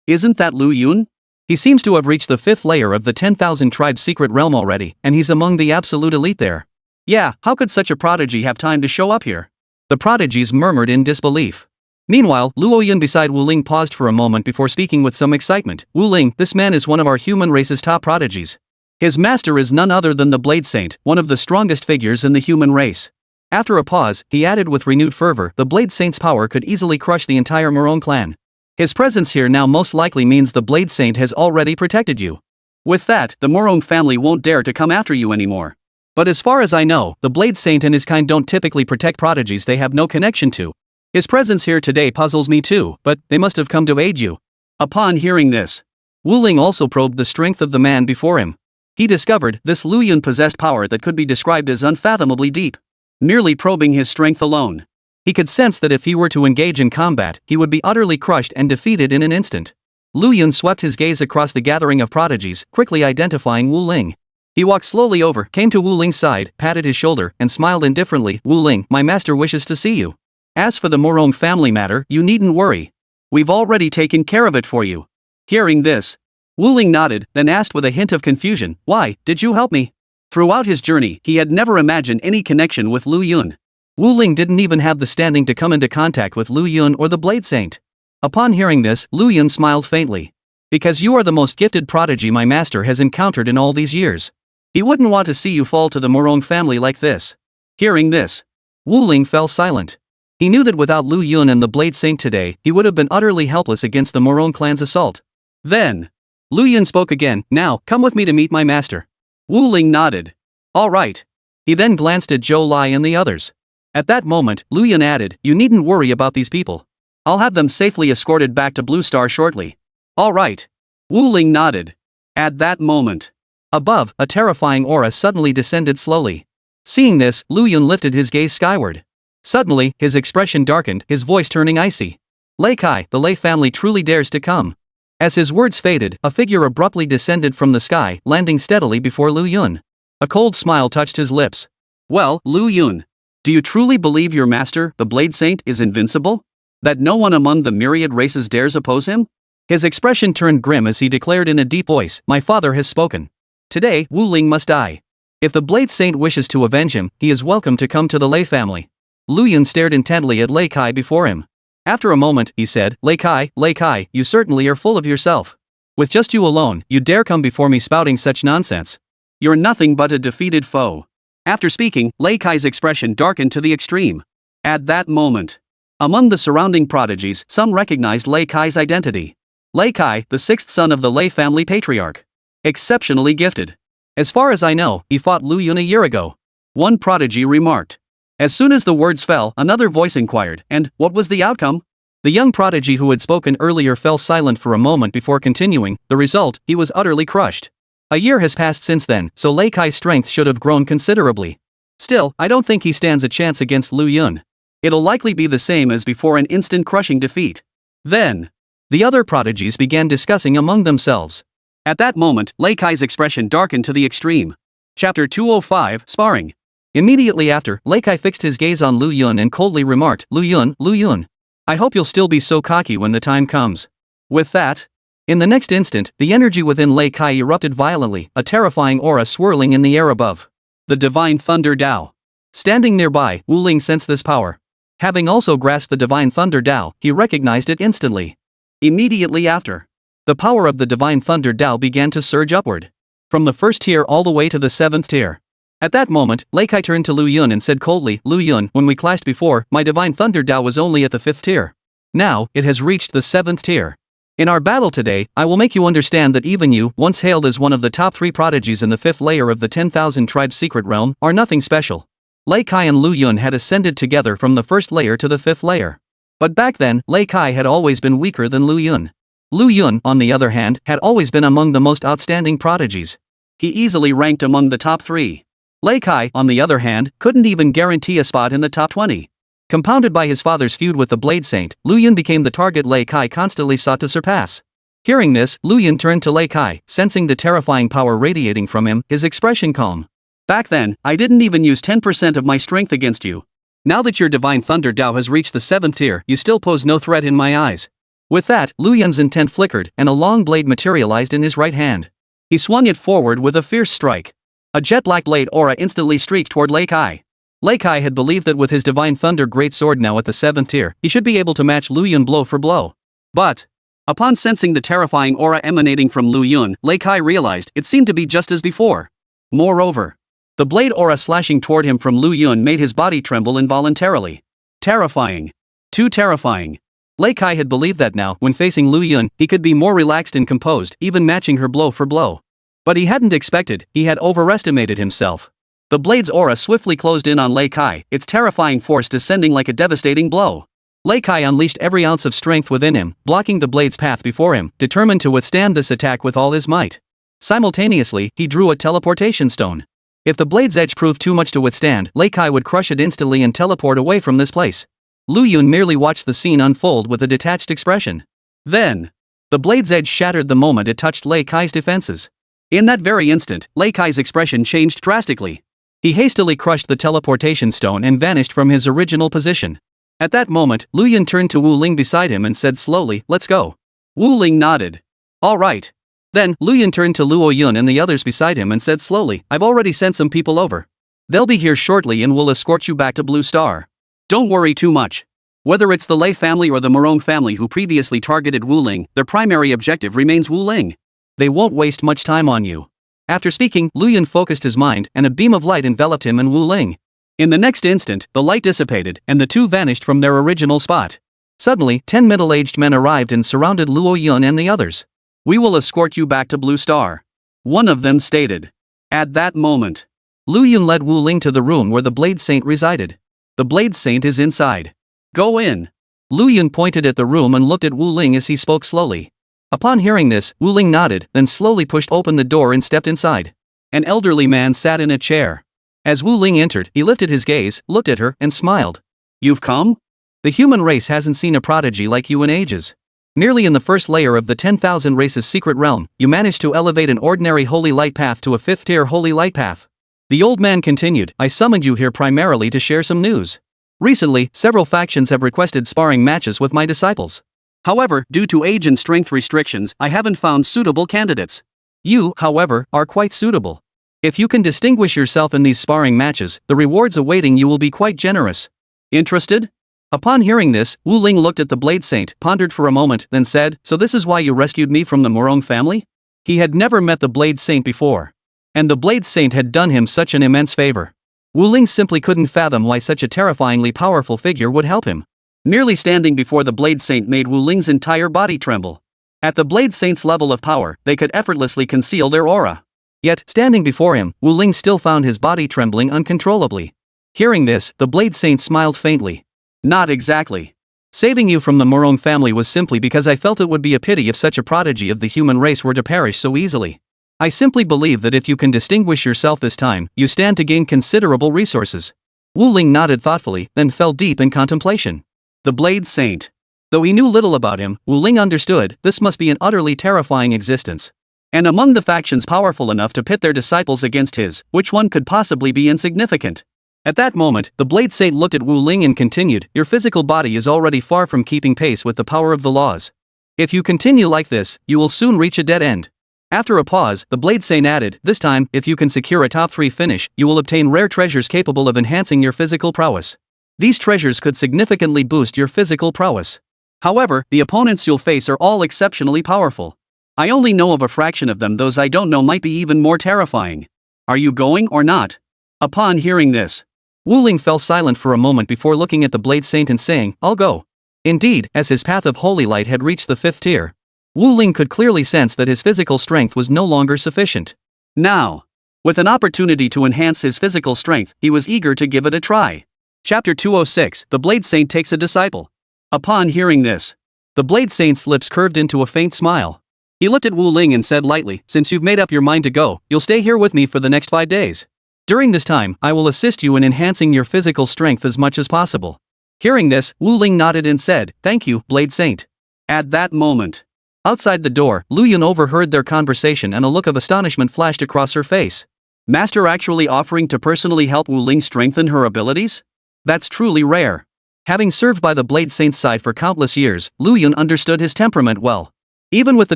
Isn't that Lu Yun? He seems to have reached the 5th layer of the 10,000 tribes secret realm already, and he's among the absolute elite there. Yeah, how could such a prodigy have time to show up here? The prodigies murmured in disbelief. Meanwhile, Luo Yun beside Wu Ling paused for a moment before speaking with some excitement. "Wu Ling, this man is one of our human race's top prodigies. His master is none other than the Blade Saint, one of the strongest figures in the human race." After a pause, he added with renewed fervor, "The Blade Saint's power could easily crush the entire Morone clan. His presence here now most likely means the Blade Saint has already protected you. With that, the Morone family won't dare to come after you anymore. But as far as I know, the Blade Saint and his kind don't typically protect prodigies they have no connection to. His presence here today puzzles me too, but they must have come to aid you." Upon hearing this, Wu Ling also probed the strength of the man before him. He discovered this Lu Yun possessed power that could be described as unfathomably deep. Merely probing his strength alone, he could sense that if he were to engage in combat, he would be utterly crushed and defeated in an instant. Lu Yun swept his gaze across the gathering of prodigies, quickly identifying Wu Ling. He walked slowly over, came to Wu Ling's side, patted his shoulder, and smiled indifferently. "Wu Ling, my master wishes to see you. As for the Morone family matter, you needn't worry. We've already taken care of it for you." Hearing this, Wu Ling nodded, then asked with a hint of confusion, "Why, did you help me?" Throughout his journey, he had never imagined any connection with Lu Yun. Wu Ling didn't even have the standing to come into contact with Lu Yun or the Blade Saint. Upon hearing this, Lu Yun smiled faintly. "Because you are the most gifted prodigy my master has encountered in all these years. He wouldn't want to see you fall to the Morone family like this." Hearing this, Wu Ling fell silent. He knew that without Lu Yun and the Blade Saint today, he would have been utterly helpless against the Morone clan's assault. Then, Lu Yun spoke again, "Now, come with me to meet my master." Wu Ling nodded. "All right." He then glanced at Zhou Lai and the others. At that moment, Lu Yun added, "You needn't worry about these people. I'll have them safely escorted back to Blue Star shortly." "All right." Wu Ling nodded. At that moment, above, a terrifying aura suddenly descended slowly. Seeing this, Lu Yun lifted his gaze skyward. Suddenly, his expression darkened, his voice turning icy. "Lei Kai, the Lei family truly dares to come." As his words faded, a figure abruptly descended from the sky, landing steadily before Lu Yun. A cold smile touched his lips. "Well, Lu Yun, do you truly believe your master, the Blade Saint, is invincible? That no one among the myriad races dares oppose him?" His expression turned grim as he declared in a deep voice, "My father has spoken. Today, Wu Ling must die. If the Blade Saint wishes to avenge him, he is welcome to come to the Lei family." Lu Yun stared intently at Lei Kai before him. After a moment, he said, Lei Kai, you certainly are full of yourself. With just you alone, you dare come before me spouting such nonsense. You're nothing but a defeated foe." After speaking, Lei Kai's expression darkened to the extreme. At that moment, among the surrounding prodigies, some recognized Lei Kai's identity. Lei Kai, the 6th son of the Lei family patriarch. Exceptionally gifted. "As far as I know, he fought Lu Yun a year ago," one prodigy remarked. As soon as the words fell, another voice inquired, "And what was the outcome?" The young prodigy who had spoken earlier fell silent for a moment before continuing. The result, he was utterly crushed. A year has passed since then, so Lei Kai's strength should have grown considerably. Still, I don't think he stands a chance against Lu Yun. It'll likely be the same as before, an instant crushing defeat. Then, the other prodigies began discussing among themselves. At that moment, Lei Kai's expression darkened to the extreme. Chapter 205, Sparring. Immediately after, Lei Kai fixed his gaze on Lu Yun and coldly remarked, Lu Yun, I hope you'll still be so cocky when the time comes." With that, in the next instant, the energy within Lei Kai erupted violently, a terrifying aura swirling in the air above. The Divine Thunder Dao. Standing nearby, Wu Ling sensed this power. Having also grasped the Divine Thunder Dao, he recognized it instantly. Immediately after, the power of the Divine Thunder Dao began to surge upward. From the 1st tier all the way to the 7th tier. At that moment, Lei Kai turned to Lu Yun and said coldly, "Lu Yun, when we clashed before, my Divine Thunder Dao was only at the 5th tier. Now, it has reached the 7th tier. In our battle today, I will make you understand that even you, once hailed as one of the top 3 prodigies in the 5th layer of the 10,000 tribes secret realm, are nothing special." Lei Kai and Lu Yun had ascended together from the 1st layer to the 5th layer. But back then, Lei Kai had always been weaker than Lu Yun. Lu Yun, on the other hand, had always been among the most outstanding prodigies. He easily ranked among the top 3. Lei Kai, on the other hand, couldn't even guarantee a spot in the top 20. Compounded by his father's feud with the Blade Saint, Lu Yun became the target Lei Kai constantly sought to surpass. Hearing this, Lu Yun turned to Lei Kai, sensing the terrifying power radiating from him, his expression calm. Back then, I didn't even use 10% of my strength against you. Now that your Divine Thunder Dao has reached the 7th tier, you still pose no threat in my eyes. With that, Lu Yun's intent flickered, and a long blade materialized in his right hand. He swung it forward with a fierce strike. A jet-black blade aura instantly streaked toward Lei Kai. Lei Kai had believed that with his Divine Thunder Great Sword now at the 7th tier, he should be able to match Lu Yun blow for blow. But, upon sensing the terrifying aura emanating from Lu Yun, Lei Kai realized it seemed to be just as before. Moreover, the blade aura slashing toward him from Lu Yun made his body tremble involuntarily. Terrifying. Too terrifying. Lei Kai had believed that now, when facing Lu Yun, he could be more relaxed and composed, even matching her blow for blow. But he hadn't expected, he had overestimated himself. The blade's aura swiftly closed in on Lei Kai, its terrifying force descending like a devastating blow. Lei Kai unleashed every ounce of strength within him, blocking the blade's path before him, determined to withstand this attack with all his might. Simultaneously, he drew a teleportation stone. If the blade's edge proved too much to withstand, Lei Kai would crush it instantly and teleport away from this place. Lu Yun merely watched the scene unfold with a detached expression. Then, the blade's edge shattered the moment it touched Lei Kai's defenses. In that very instant, Lei Kai's expression changed drastically. He hastily crushed the teleportation stone and vanished from his original position. At that moment, Lu Yun turned to Wu Ling beside him and said slowly, "Let's go." Wu Ling nodded. "All right." Then, Lu Yun turned to Luo Yun and the others beside him and said slowly, "I've already sent some people over. They'll be here shortly and will escort you back to Blue Star. Don't worry too much. Whether it's the Lei family or the Morong family who previously targeted Wu Ling, their primary objective remains Wu Ling. They won't waste much time on you." After speaking, Lu Yun focused his mind, and a beam of light enveloped him and Wu Ling. In the next instant, the light dissipated, and the two vanished from their original spot. Suddenly, 10 middle-aged men arrived and surrounded Luo Yun and the others. "We will escort you back to Blue Star," one of them stated. At that moment, Lu Yun led Wu Ling to the room where the Blade Saint resided. "The Blade Saint is inside. Go in." Lu Yun pointed at the room and looked at Wu Ling as he spoke slowly. Upon hearing this, Wu Ling nodded, then slowly pushed open the door and stepped inside. An elderly man sat in a chair. As Wu Ling entered, he lifted his gaze, looked at her, and smiled. "You've come? The human race hasn't seen a prodigy like you in ages. Nearly in the first layer of the 10,000 races secret realm, you managed to elevate an ordinary holy light path to a 5th-tier holy light path." The old man continued, "I summoned you here primarily to share some news. Recently, several factions have requested sparring matches with my disciples. However, due to age and strength restrictions, I haven't found suitable candidates. You, however, are quite suitable. If you can distinguish yourself in these sparring matches, the rewards awaiting you will be quite generous. Interested?" Upon hearing this, Wu Ling looked at the Blade Saint, pondered for a moment, then said, "So this is why you rescued me from the Morong family?" He had never met the Blade Saint before. And the Blade Saint had done him such an immense favor. Wu Ling simply couldn't fathom why such a terrifyingly powerful figure would help him. Merely standing before the Blade Saint made Wu Ling's entire body tremble. At the Blade Saint's level of power, they could effortlessly conceal their aura. Yet, standing before him, Wu Ling still found his body trembling uncontrollably. Hearing this, the Blade Saint smiled faintly. "Not exactly. Saving you from the Morong family was simply because I felt it would be a pity if such a prodigy of the human race were to perish so easily. I simply believe that if you can distinguish yourself this time, you stand to gain considerable resources." Wu Ling nodded thoughtfully, then fell deep in contemplation. The Blade Saint. Though he knew little about him, Wu Ling understood this must be an utterly terrifying existence. And among the factions powerful enough to pit their disciples against his, which one could possibly be insignificant? At that moment, the Blade Saint looked at Wu Ling and continued, "Your physical body is already far from keeping pace with the power of the laws. If you continue like this, you will soon reach a dead end." After a pause, the Blade Saint added, "This time, if you can secure a top 3 finish, you will obtain rare treasures capable of enhancing your physical prowess. These treasures could significantly boost your physical prowess. However, the opponents you'll face are all exceptionally powerful. I only know of a fraction of them, those I don't know might be even more terrifying. Are you going or not?" Upon hearing this, Wu Ling fell silent for a moment before looking at the Blade Saint and saying, "I'll go." Indeed, as his path of holy light had reached the 5th tier, Wu Ling could clearly sense that his physical strength was no longer sufficient. Now, with an opportunity to enhance his physical strength, he was eager to give it a try. Chapter 206, The Blade Saint Takes a Disciple. Upon hearing this, The Blade Saint's lips curved into a faint smile. He looked at Wu Ling and said lightly, "Since you've made up your mind to go, you'll stay here with me for the next 5 days. During this time, I will assist you in enhancing your physical strength as much as possible." Hearing this, Wu Ling nodded and said, "Thank you, Blade Saint." At that moment, outside the door, Lu Yun overheard their conversation and a look of astonishment flashed across her face. Master actually offering to personally help Wu Ling strengthen her abilities? That's truly rare. Having served by the Blade Saint's side for countless years, Lu Yun understood his temperament well. Even with the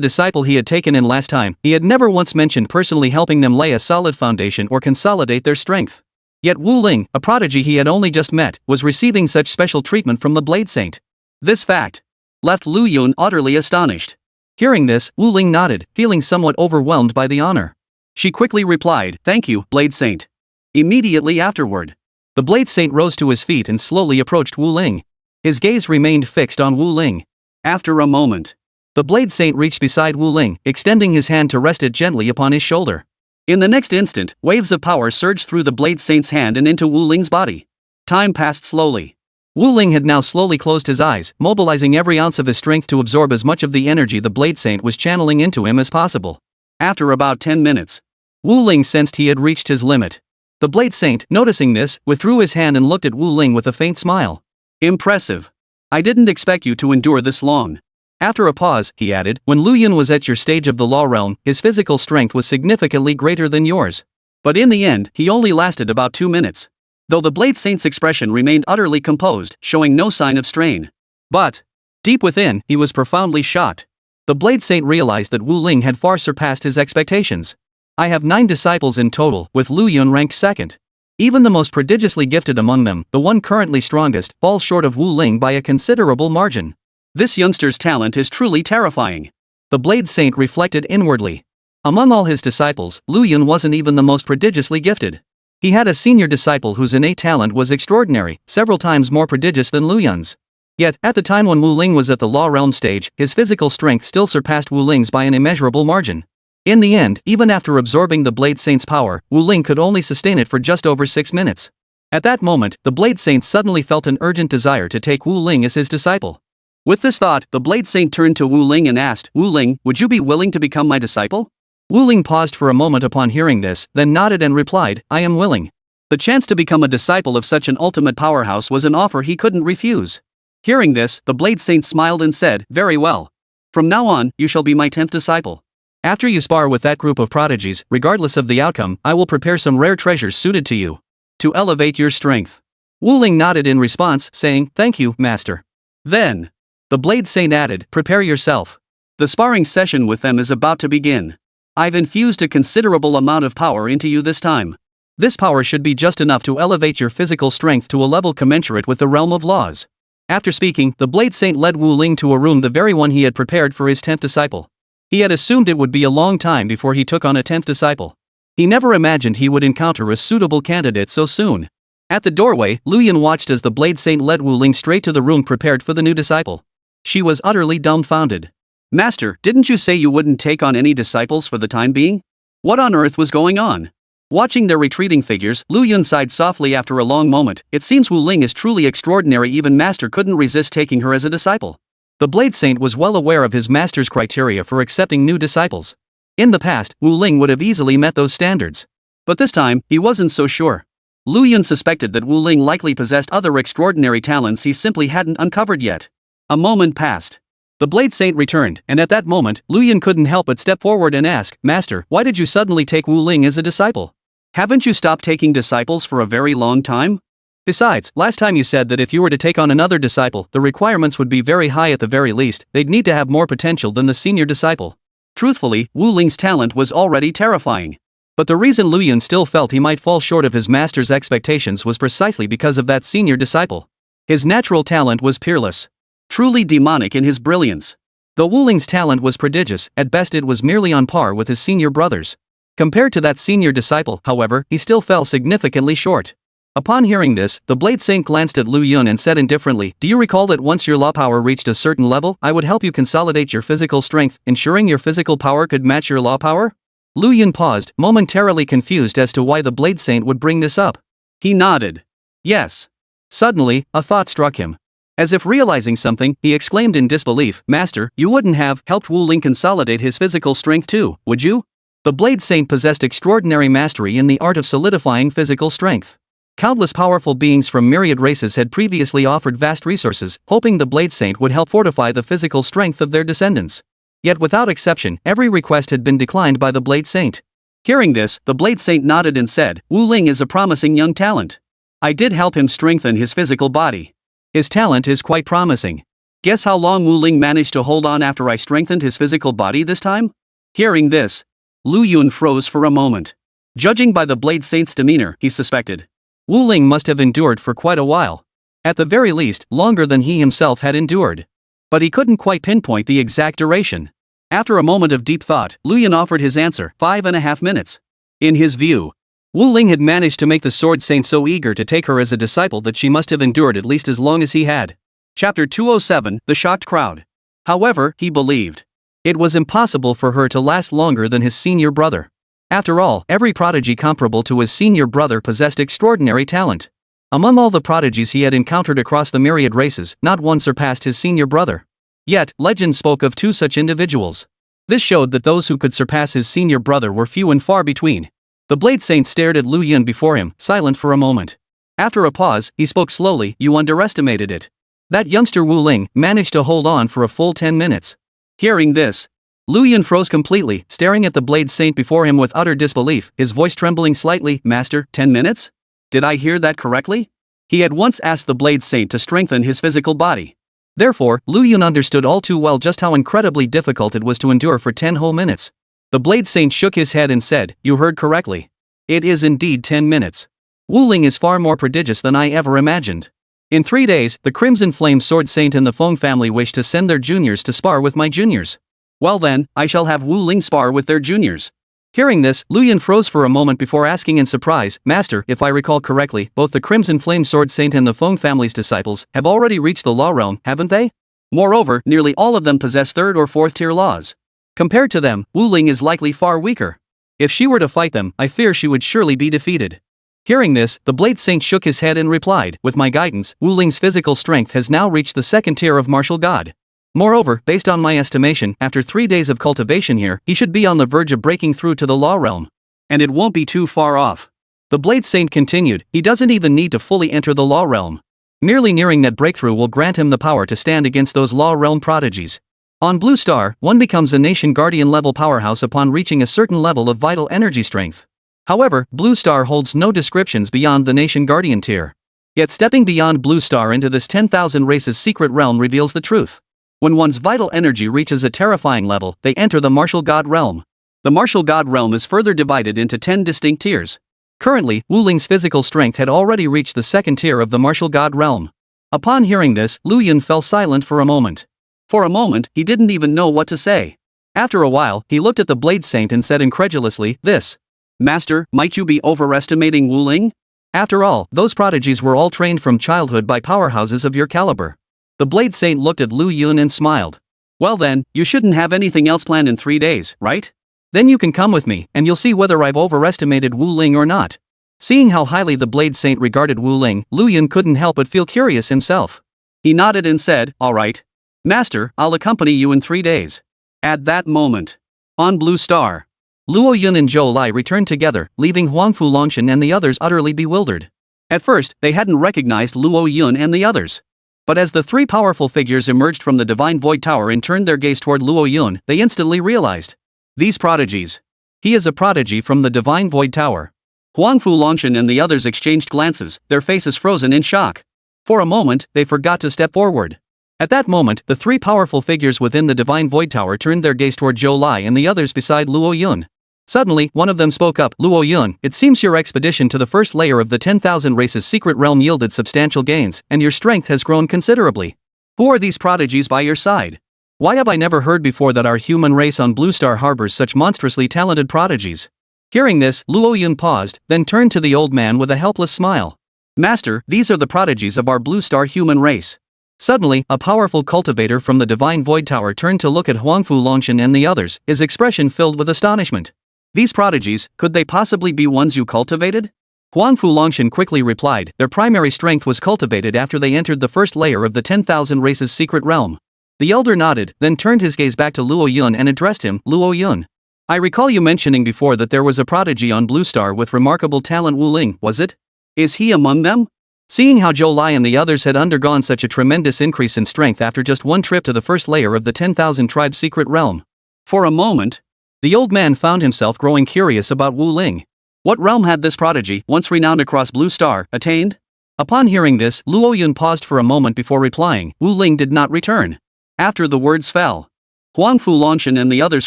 disciple he had taken in last time, he had never once mentioned personally helping them lay a solid foundation or consolidate their strength. Yet Wu Ling, a prodigy he had only just met, was receiving such special treatment from the Blade Saint. This fact left Lu Yun utterly astonished. Hearing this, Wu Ling nodded, feeling somewhat overwhelmed by the honor. She quickly replied, "Thank you, Blade Saint." Immediately afterward, the Blade Saint rose to his feet and slowly approached Wu Ling. His gaze remained fixed on Wu Ling. After a moment, the Blade Saint reached beside Wu Ling, extending his hand to rest it gently upon his shoulder. In the next instant, waves of power surged through the Blade Saint's hand and into Wu Ling's body. Time passed slowly. Wu Ling had now slowly closed his eyes, mobilizing every ounce of his strength to absorb as much of the energy the Blade Saint was channeling into him as possible. After about 10 minutes, Wu Ling sensed he had reached his limit. The Blade Saint, noticing this, withdrew his hand and looked at Wu Ling with a faint smile. "Impressive. I didn't expect you to endure this long." After a pause, he added, "When Lu Yun was at your stage of the law realm, his physical strength was significantly greater than yours. But in the end, he only lasted about 2 minutes. Though the Blade Saint's expression remained utterly composed, showing no sign of strain. But deep within, he was profoundly shocked. The Blade Saint realized that Wu Ling had far surpassed his expectations. "I have 9 disciples in total, with Lu Yun ranked second. Even the most prodigiously gifted among them, the one currently strongest, falls short of Wu Ling by a considerable margin. This youngster's talent is truly terrifying." The Blade Saint reflected inwardly. Among all his disciples, Lu Yun wasn't even the most prodigiously gifted. He had a senior disciple whose innate talent was extraordinary, several times more prodigious than Lu Yun's. Yet, at the time when Wu Ling was at the law realm stage, his physical strength still surpassed Wu Ling's by an immeasurable margin. In the end, even after absorbing the Blade Saint's power, Wu Ling could only sustain it for just over 6 minutes. At that moment, the Blade Saint suddenly felt an urgent desire to take Wu Ling as his disciple. With this thought, the Blade Saint turned to Wu Ling and asked, "Wu Ling, would you be willing to become my disciple?" Wu Ling paused for a moment upon hearing this, then nodded and replied, "I am willing." The chance to become a disciple of such an ultimate powerhouse was an offer he couldn't refuse. Hearing this, the Blade Saint smiled and said, "Very well. From now on, you shall be my 10th disciple. After you spar with that group of prodigies, regardless of the outcome, I will prepare some rare treasures suited to you, to elevate your strength." Wu Ling nodded in response, saying, "Thank you, Master." Then, the Blade Saint added, "Prepare yourself. The sparring session with them is about to begin. I've infused a considerable amount of power into you this time. This power should be just enough to elevate your physical strength to a level commensurate with the realm of laws." After speaking, the Blade Saint led Wu Ling to a room, the very one he had prepared for his 10th disciple. He had assumed it would be a long time before he took on a 10th disciple. He never imagined he would encounter a suitable candidate so soon. At the doorway, Lu Yun watched as the Blade Saint led Wu Ling straight to the room prepared for the new disciple. She was utterly dumbfounded. "Master, didn't you say you wouldn't take on any disciples for the time being? What on earth was going on?" Watching their retreating figures, Lu Yun sighed softly after a long moment. "It seems Wu Ling is truly extraordinary. Even Master couldn't resist taking her as a disciple." The Blade Saint was well aware of his master's criteria for accepting new disciples. In the past, Wu Ling would have easily met those standards. But this time, he wasn't so sure. Lu Yun suspected that Wu Ling likely possessed other extraordinary talents he simply hadn't uncovered yet. A moment passed. The Blade Saint returned, and at that moment, Lu Yun couldn't help but step forward and ask, "Master, why did you suddenly take Wu Ling as a disciple? Haven't you stopped taking disciples for a very long time? Besides, last time you said that if you were to take on another disciple, the requirements would be very high at the very least. They'd need to have more potential than the senior disciple." Truthfully, Wu Ling's talent was already terrifying. But the reason Lu Yun still felt he might fall short of his master's expectations was precisely because of that senior disciple. His natural talent was peerless. Truly demonic in his brilliance. Though Wu Ling's talent was prodigious, at best it was merely on par with his senior brothers. Compared to that senior disciple, however, he still fell significantly short. Upon hearing this, the Blade Saint glanced at Lu Yun and said indifferently, "Do you recall that once your law power reached a certain level, I would help you consolidate your physical strength, ensuring your physical power could match your law power?" Lu Yun paused, momentarily confused as to why the Blade Saint would bring this up. He nodded. Yes. Suddenly, a thought struck him. As if realizing something, he exclaimed in disbelief, "Master, you wouldn't have helped Wu Ling consolidate his physical strength too, would you?" The Blade Saint possessed extraordinary mastery in the art of solidifying physical strength. Countless powerful beings from myriad races had previously offered vast resources, hoping the Blade Saint would help fortify the physical strength of their descendants. Yet without exception, every request had been declined by the Blade Saint. Hearing this, the Blade Saint nodded and said, "Wu Ling is a promising young talent. I did help him strengthen his physical body. His talent is quite promising. Guess how long Wu Ling managed to hold on after I strengthened his physical body this time?" Hearing this, Lu Yun froze for a moment. Judging by the Blade Saint's demeanor, he suspected Wu Ling must have endured for quite a while. At the very least, longer than he himself had endured. But he couldn't quite pinpoint the exact duration. After a moment of deep thought, Lu Yun offered his answer, 5.5 minutes. In his view, Wu Ling had managed to make the Sword Saint so eager to take her as a disciple that she must have endured at least as long as he had. Chapter 207, The Shocked Crowd. However, he believed it was impossible for her to last longer than his senior brother. After all, every prodigy comparable to his senior brother possessed extraordinary talent. Among all the prodigies he had encountered across the myriad races, not one surpassed his senior brother. Yet, legend spoke of 2 such individuals. This showed that those who could surpass his senior brother were few and far between. The Blade Saint stared at Lu Yun before him, silent for a moment. After a pause, he spoke slowly, "You underestimated it. That youngster Wu Ling managed to hold on for a full 10 minutes. Hearing this, Lu Yun froze completely, staring at the Blade Saint before him with utter disbelief, his voice trembling slightly. "Master, 10 minutes? Did I hear that correctly?" He had once asked the Blade Saint to strengthen his physical body. Therefore, Lu Yun understood all too well just how incredibly difficult it was to endure for 10 whole minutes. The Blade Saint shook his head and said, "You heard correctly. It is indeed 10 minutes. Wu Ling is far more prodigious than I ever imagined. In 3 days, the Crimson Flame Sword Saint and the Feng family wish to send their juniors to spar with my juniors. Well then, I shall have Wu Ling spar with their juniors." Hearing this, Lu Yun froze for a moment before asking in surprise, "Master, if I recall correctly, both the Crimson Flame Sword Saint and the Feng family's disciples have already reached the law realm, haven't they? Moreover, nearly all of them possess 3rd or 4th tier laws. Compared to them, Wu Ling is likely far weaker. If she were to fight them, I fear she would surely be defeated." Hearing this, the Blade Saint shook his head and replied, "With my guidance, Wu Ling's physical strength has now reached the 2nd tier of martial god. Moreover, based on my estimation, after 3 days of cultivation here, he should be on the verge of breaking through to the law realm. And it won't be too far off." The Blade Saint continued, "He doesn't even need to fully enter the law realm. Merely nearing that breakthrough will grant him the power to stand against those law realm prodigies. On Blue Star, one becomes a Nation Guardian level powerhouse upon reaching a certain level of vital energy strength. However, Blue Star holds no descriptions beyond the Nation Guardian tier. Yet stepping beyond Blue Star into this 10,000 races secret realm reveals the truth. When one's vital energy reaches a terrifying level, they enter the Martial God realm. The Martial God realm is further divided into 10 distinct tiers. Currently, Wu Ling's physical strength had already reached the 2nd tier of the Martial God realm. Upon hearing this, Lu Yun fell silent for a moment. For a moment, he didn't even know what to say. After a while, he looked at the Blade Saint and said incredulously, "This. Master, might you be overestimating Wu Ling? After all, those prodigies were all trained from childhood by powerhouses of your caliber." The Blade Saint looked at Lu Yun and smiled. "Well then, you shouldn't have anything else planned in 3 days, right? Then you can come with me, and you'll see whether I've overestimated Wu Ling or not." Seeing how highly the Blade Saint regarded Wu Ling, Lu Yun couldn't help but feel curious himself. He nodded and said, "All right. Master, I'll accompany you in 3 days." At that moment, on Blue Star, Luo Yun and Zhou Lai returned together, leaving Huangfu Longshan and the others utterly bewildered. At first, they hadn't recognized Luo Yun and the others. But as the 3 powerful figures emerged from the Divine Void Tower and turned their gaze toward Luo Yun, they instantly realized. These prodigies. He is a prodigy from the Divine Void Tower. Huangfu Longshan and the others exchanged glances, their faces frozen in shock. For a moment, they forgot to step forward. At that moment, the 3 powerful figures within the Divine Void Tower turned their gaze toward Zhou Lai and the others beside Luo Yun. Suddenly, one of them spoke up, "Luo Yun, it seems your expedition to the first layer of the 10,000 races secret realm yielded substantial gains, and your strength has grown considerably. Who are these prodigies by your side? Why have I never heard before that our human race on Blue Star harbors such monstrously talented prodigies?" Hearing this, Luo Yun paused, then turned to the old man with a helpless smile. "Master, these are the prodigies of our Blue Star human race." Suddenly, a powerful cultivator from the Divine Void Tower turned to look at Huangfu Longshan and the others, his expression filled with astonishment. "These prodigies, could they possibly be ones you cultivated?" Huang Fulongshan quickly replied, their primary strength was cultivated after they entered the first layer of the 10,000 races secret realm. The elder nodded, then turned his gaze back to Luo Yun and addressed him, Luo Yun. I recall you mentioning before that there was a prodigy on Blue Star with remarkable talent, Wu Ling, was it? Is he among them? Seeing how Zhou Lai and the others had undergone such a tremendous increase in strength after just one trip to the first layer of the 10,000 tribe secret realm. For a moment, the old man found himself growing curious about Wu Ling. What realm had this prodigy, once renowned across Blue Star, attained? Upon hearing this, Luo Yun paused for a moment before replying. Wu Ling did not return. After the words fell, Huang Fulongshan and the others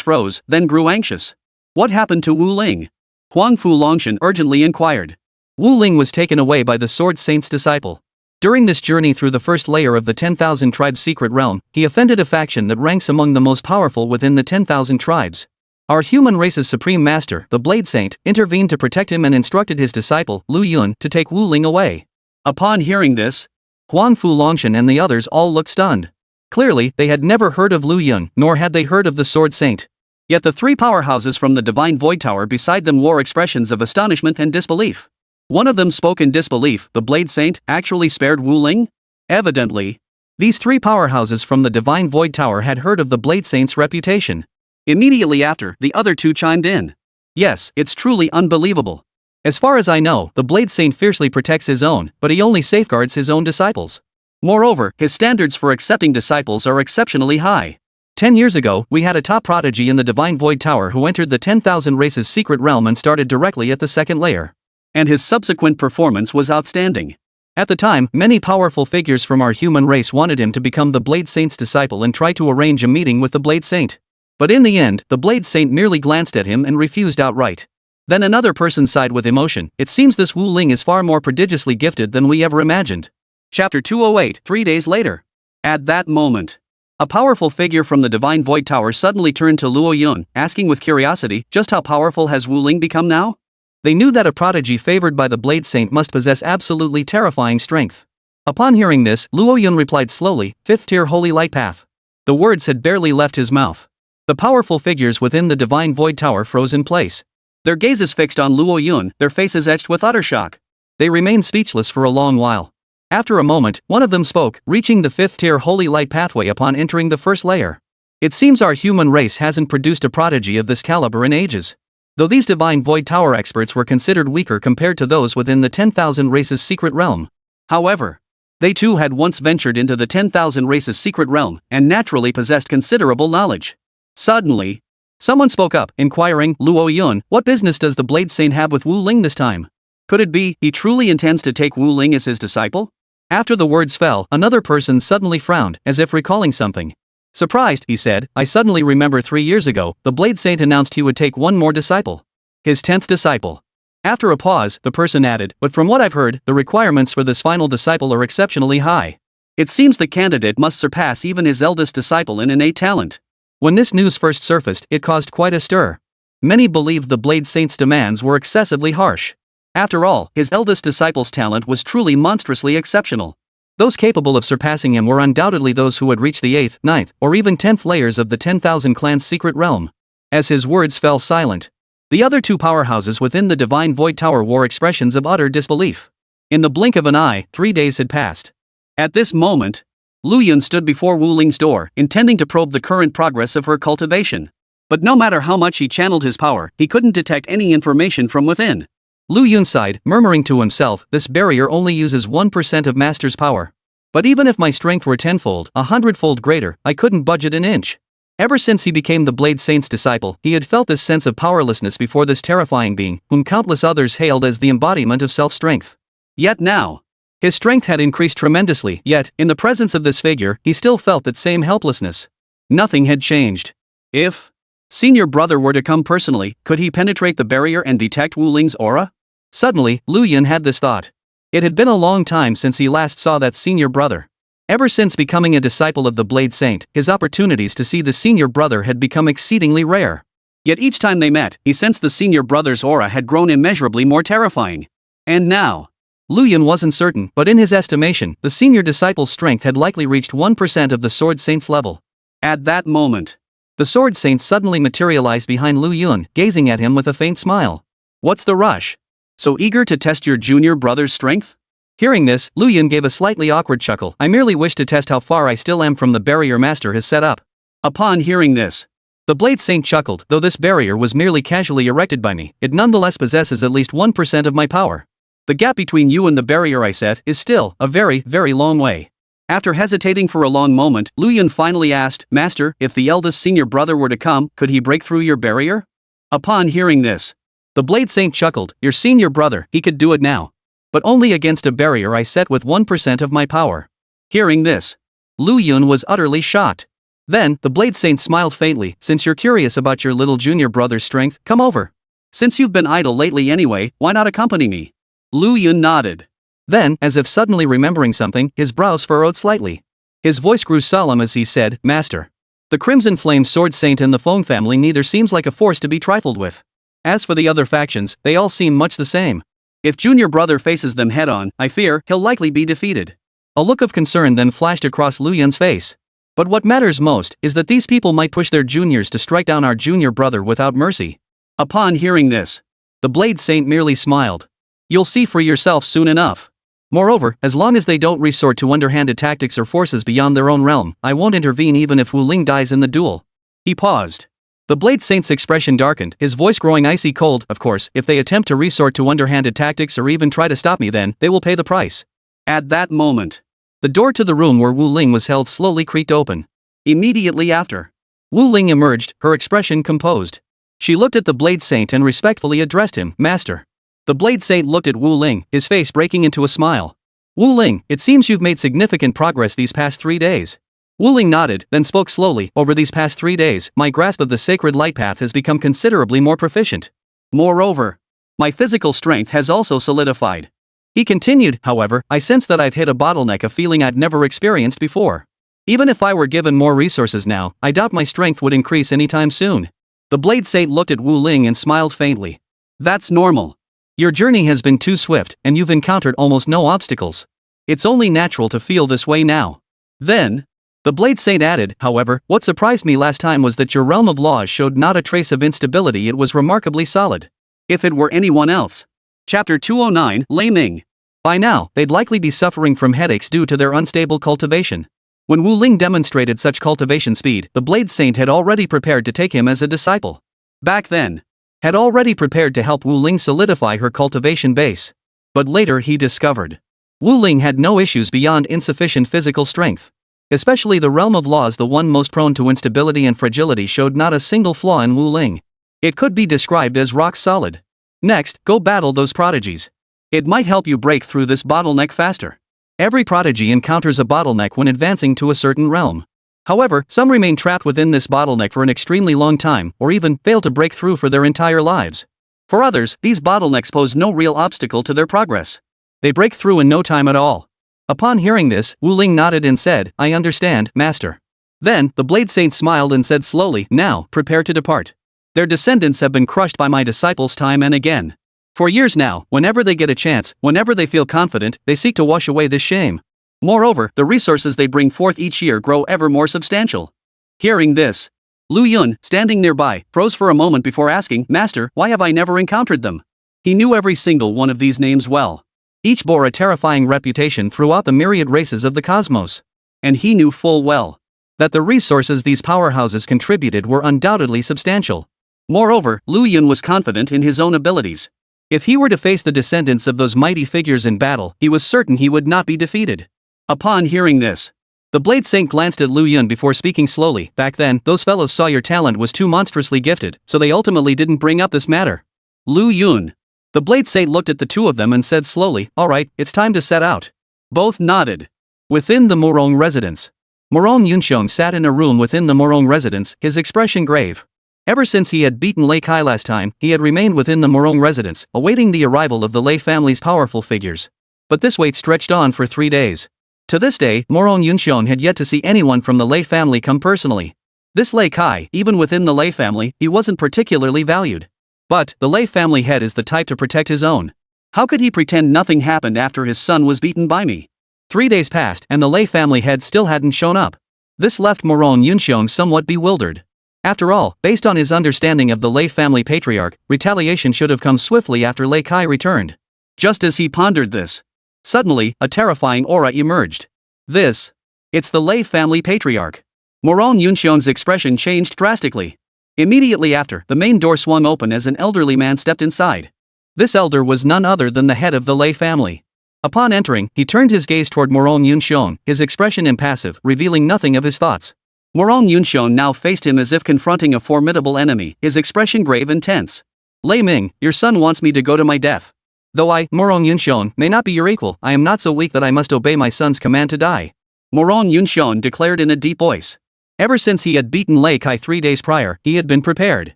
froze, then grew anxious. What happened to Wu Ling? Huang Fulongshan urgently inquired. Wu Ling was taken away by the Sword Saint's disciple. During this journey through the first layer of the 10,000 tribe secret realm, he offended a faction that ranks among the most powerful within the 10,000 tribes. Our human race's supreme master, the Blade Saint, intervened to protect him and instructed his disciple, Lu Yun, to take Wu Ling away. Upon hearing this, Huang Fulongshan and the others all looked stunned. Clearly, they had never heard of Lu Yun, nor had they heard of the Sword Saint. Yet the three powerhouses from the Divine Void Tower beside them wore expressions of astonishment and disbelief. One of them spoke in disbelief. The Blade Saint actually spared Wu Ling? Evidently, these three powerhouses from the Divine Void Tower had heard of the Blade Saint's reputation. Immediately after, the other two chimed in. Yes, it's truly unbelievable. As far as I know, the Blade Saint fiercely protects his own, but he only safeguards his own disciples. Moreover, his standards for accepting disciples are exceptionally high. 10 years ago, we had a top prodigy in the Divine Void Tower who entered the 10,000 races secret realm and started directly at the second layer. And his subsequent performance was outstanding. At the time, many powerful figures from our human race wanted him to become the Blade Saint's disciple and try to arrange a meeting with the Blade Saint. But in the end, the Blade Saint merely glanced at him and refused outright. Then another person sighed with emotion. It seems this Wu Ling is far more prodigiously gifted than we ever imagined. Chapter 208, 3 days later. At that moment, a powerful figure from the Divine Void Tower suddenly turned to Luo Yun, asking with curiosity, just how powerful has Wu Ling become now? They knew that a prodigy favored by the Blade Saint must possess absolutely terrifying strength. Upon hearing this, Luo Yun replied slowly, 5th tier Holy Light Path. The words had barely left his mouth. The powerful figures within the Divine Void Tower froze in place. Their gazes fixed on Luo Yun, their faces etched with utter shock. They remained speechless for a long while. After a moment, one of them spoke, reaching the 5th tier Holy Light pathway upon entering the first layer. It seems our human race hasn't produced a prodigy of this caliber in ages. Though these Divine Void Tower experts were considered weaker compared to those within the 10,000 races secret realm. However, they too had once ventured into the 10,000 races secret realm, and naturally possessed considerable knowledge. Suddenly, someone spoke up, inquiring, Luo Yun, what business does the Blade Saint have with Wu Ling this time? Could it be, he truly intends to take Wu Ling as his disciple? After the words fell, another person suddenly frowned, as if recalling something. Surprised, he said, I suddenly remember 3 years ago, the Blade Saint announced he would take one more disciple. His 10th disciple. After a pause, the person added, but from what I've heard, the requirements for this final disciple are exceptionally high. It seems the candidate must surpass even his eldest disciple in innate talent. When this news first surfaced, it caused quite a stir. Many believed the Blade Saint's demands were excessively harsh. After all, his eldest disciple's talent was truly monstrously exceptional. Those capable of surpassing him were undoubtedly those who had reached the 8th, 9th, or even 10th layers of the 10,000 clans' secret realm. As his words fell silent, the other two powerhouses within the Divine Void Tower wore expressions of utter disbelief. In the blink of an eye, 3 days had passed. At this moment, Lu Yun stood before Wu Ling's door, intending to probe the current progress of her cultivation. But no matter how much he channeled his power, he couldn't detect any information from within. Lu Yun sighed, murmuring to himself, this barrier only uses 1% of Master's power. But even if my strength were 10-fold, 100-fold greater, I couldn't budge it an inch. Ever since he became the Blade Saint's disciple, he had felt this sense of powerlessness before this terrifying being, whom countless others hailed as the embodiment of self-strength. Yet now, his strength had increased tremendously, yet, in the presence of this figure, he still felt that same helplessness. Nothing had changed. If Senior Brother were to come personally, could he penetrate the barrier and detect Wu Ling's aura? Suddenly, Lu Yun had this thought. It had been a long time since he last saw that Senior Brother. Ever since becoming a disciple of the Blade Saint, his opportunities to see the Senior Brother had become exceedingly rare. Yet each time they met, he sensed the Senior Brother's aura had grown immeasurably more terrifying. And now, Lu Yun wasn't certain, but in his estimation, the senior disciple's strength had likely reached 1% of the Sword Saint's level. At that moment, the Sword Saint suddenly materialized behind Lu Yun, gazing at him with a faint smile. What's the rush? So eager to test your junior brother's strength? Hearing this, Lu Yun gave a slightly awkward chuckle. I merely wish to test how far I still am from the barrier master has set up. Upon hearing this, the Blade Saint chuckled. Though this barrier was merely casually erected by me, it nonetheless possesses at least 1% of my power. The gap between you and the barrier I set is still a very, very long way. After hesitating for a long moment, Lu Yun finally asked, Master, if the eldest senior brother were to come, could he break through your barrier? Upon hearing this, the Blade Saint chuckled. Your senior brother, he could do it now. But only against a barrier I set with 1% of my power. Hearing this, Lu Yun was utterly shocked. Then, the Blade Saint smiled faintly. Since you're curious about your little junior brother's strength, come over. Since you've been idle lately anyway, why not accompany me? Lu Yun nodded. Then, as if suddenly remembering something, his brows furrowed slightly. His voice grew solemn as he said, Master. The Crimson Flame Sword Saint and the Foam family neither seems like a force to be trifled with. As for the other factions, they all seem much the same. If junior brother faces them head-on, I fear he'll likely be defeated. A look of concern then flashed across Lu Yun's face. But what matters most is that these people might push their juniors to strike down our junior brother without mercy. Upon hearing this, the Blade Saint merely smiled. You'll see for yourself soon enough. Moreover, as long as they don't resort to underhanded tactics or forces beyond their own realm, I won't intervene even if Wu Ling dies in the duel. He paused. The Blade Saint's expression darkened, his voice growing icy cold. Of course, if they attempt to resort to underhanded tactics or even try to stop me, then they will pay the price. At that moment, the door to the room where Wu Ling was held slowly creaked open. Immediately after, Wu Ling emerged, her expression composed. She looked at the Blade Saint and respectfully addressed him, Master. The Blade Saint looked at Wu Ling, his face breaking into a smile. Wu Ling, it seems you've made significant progress these past 3 days. Wu Ling nodded, then spoke slowly. Over these past 3 days, my grasp of the sacred light path has become considerably more proficient. Moreover, my physical strength has also solidified. He continued, however, I sense that I've hit a bottleneck, a feeling I'd never experienced before. Even if I were given more resources now, I doubt my strength would increase anytime soon. The Blade Saint looked at Wu Ling and smiled faintly. That's normal. Your journey has been too swift, and you've encountered almost no obstacles. It's only natural to feel this way now. Then, the Blade Saint added, however, what surprised me last time was that your realm of laws showed not a trace of instability, it was remarkably solid. If it were anyone else. Chapter 209, Lei Ming. By now, they'd likely be suffering from headaches due to their unstable cultivation. When Wu Ling demonstrated such cultivation speed, the Blade Saint had already prepared to take him as a disciple. Back then, had already prepared to help Wu Ling solidify her cultivation base. But later he discovered Wu Ling had no issues beyond insufficient physical strength. Especially the realm of laws, the one most prone to instability and fragility, showed not a single flaw in Wu Ling. It could be described as rock solid. Next, go battle those prodigies. It might help you break through this bottleneck faster. Every prodigy encounters a bottleneck when advancing to a certain realm. However, some remain trapped within this bottleneck for an extremely long time, or even fail to break through for their entire lives. For others, these bottlenecks pose no real obstacle to their progress. They break through in no time at all. Upon hearing this, Wu Ling nodded and said, I understand, Master. Then, the Blade Saint smiled and said slowly, now, prepare to depart. Their descendants have been crushed by my disciples time and again. For years now, whenever they get a chance, whenever they feel confident, they seek to wash away this shame. Moreover, the resources they bring forth each year grow ever more substantial. Hearing this, Lu Yun, standing nearby, froze for a moment before asking, Master, why have I never encountered them? He knew every single one of these names well. Each bore a terrifying reputation throughout the myriad races of the cosmos. And he knew full well that the resources these powerhouses contributed were undoubtedly substantial. Moreover, Lu Yun was confident in his own abilities. If he were to face the descendants of those mighty figures in battle, he was certain he would not be defeated. Upon hearing this, the Blade Saint glanced at Lu Yun before speaking slowly. Back then, those fellows saw your talent was too monstrously gifted, so they ultimately didn't bring up this matter. Lu Yun. The Blade Saint looked at the two of them and said slowly, all right, it's time to set out. Both nodded. Within the Morong residence. Morong Yunxiong sat in a room within the Morong residence, his expression grave. Ever since he had beaten Lei Kai last time, he had remained within the Morong residence, awaiting the arrival of the Lei family's powerful figures. But this wait stretched on for 3 days. To this day, Morong Yunxiong had yet to see anyone from the Lei family come personally. This Lei Kai, even within the Lei family, he wasn't particularly valued. But, the Lei family head is the type to protect his own. How could he pretend nothing happened after his son was beaten by me? 3 days passed and the Lei family head still hadn't shown up. This left Morong Yunxiong somewhat bewildered. After all, based on his understanding of the Lei family patriarch, retaliation should have come swiftly after Lei Kai returned. Just as he pondered this, suddenly, a terrifying aura emerged. It's the Lei family patriarch. Moron Yunxiong's expression changed drastically. Immediately after, the main door swung open as an elderly man stepped inside. This elder was none other than the head of the Lei family. Upon entering, he turned his gaze toward Moron Yunxiong, his expression impassive, revealing nothing of his thoughts. Moron Yunxiong now faced him as if confronting a formidable enemy, his expression grave and tense. Lei Ming, your son wants me to go to my death. Though I, Moron Yunxiong, may not be your equal, I am not so weak that I must obey my son's command to die. Moron Yunxiong declared in a deep voice. Ever since he had beaten Lei Kai 3 days prior, he had been prepared.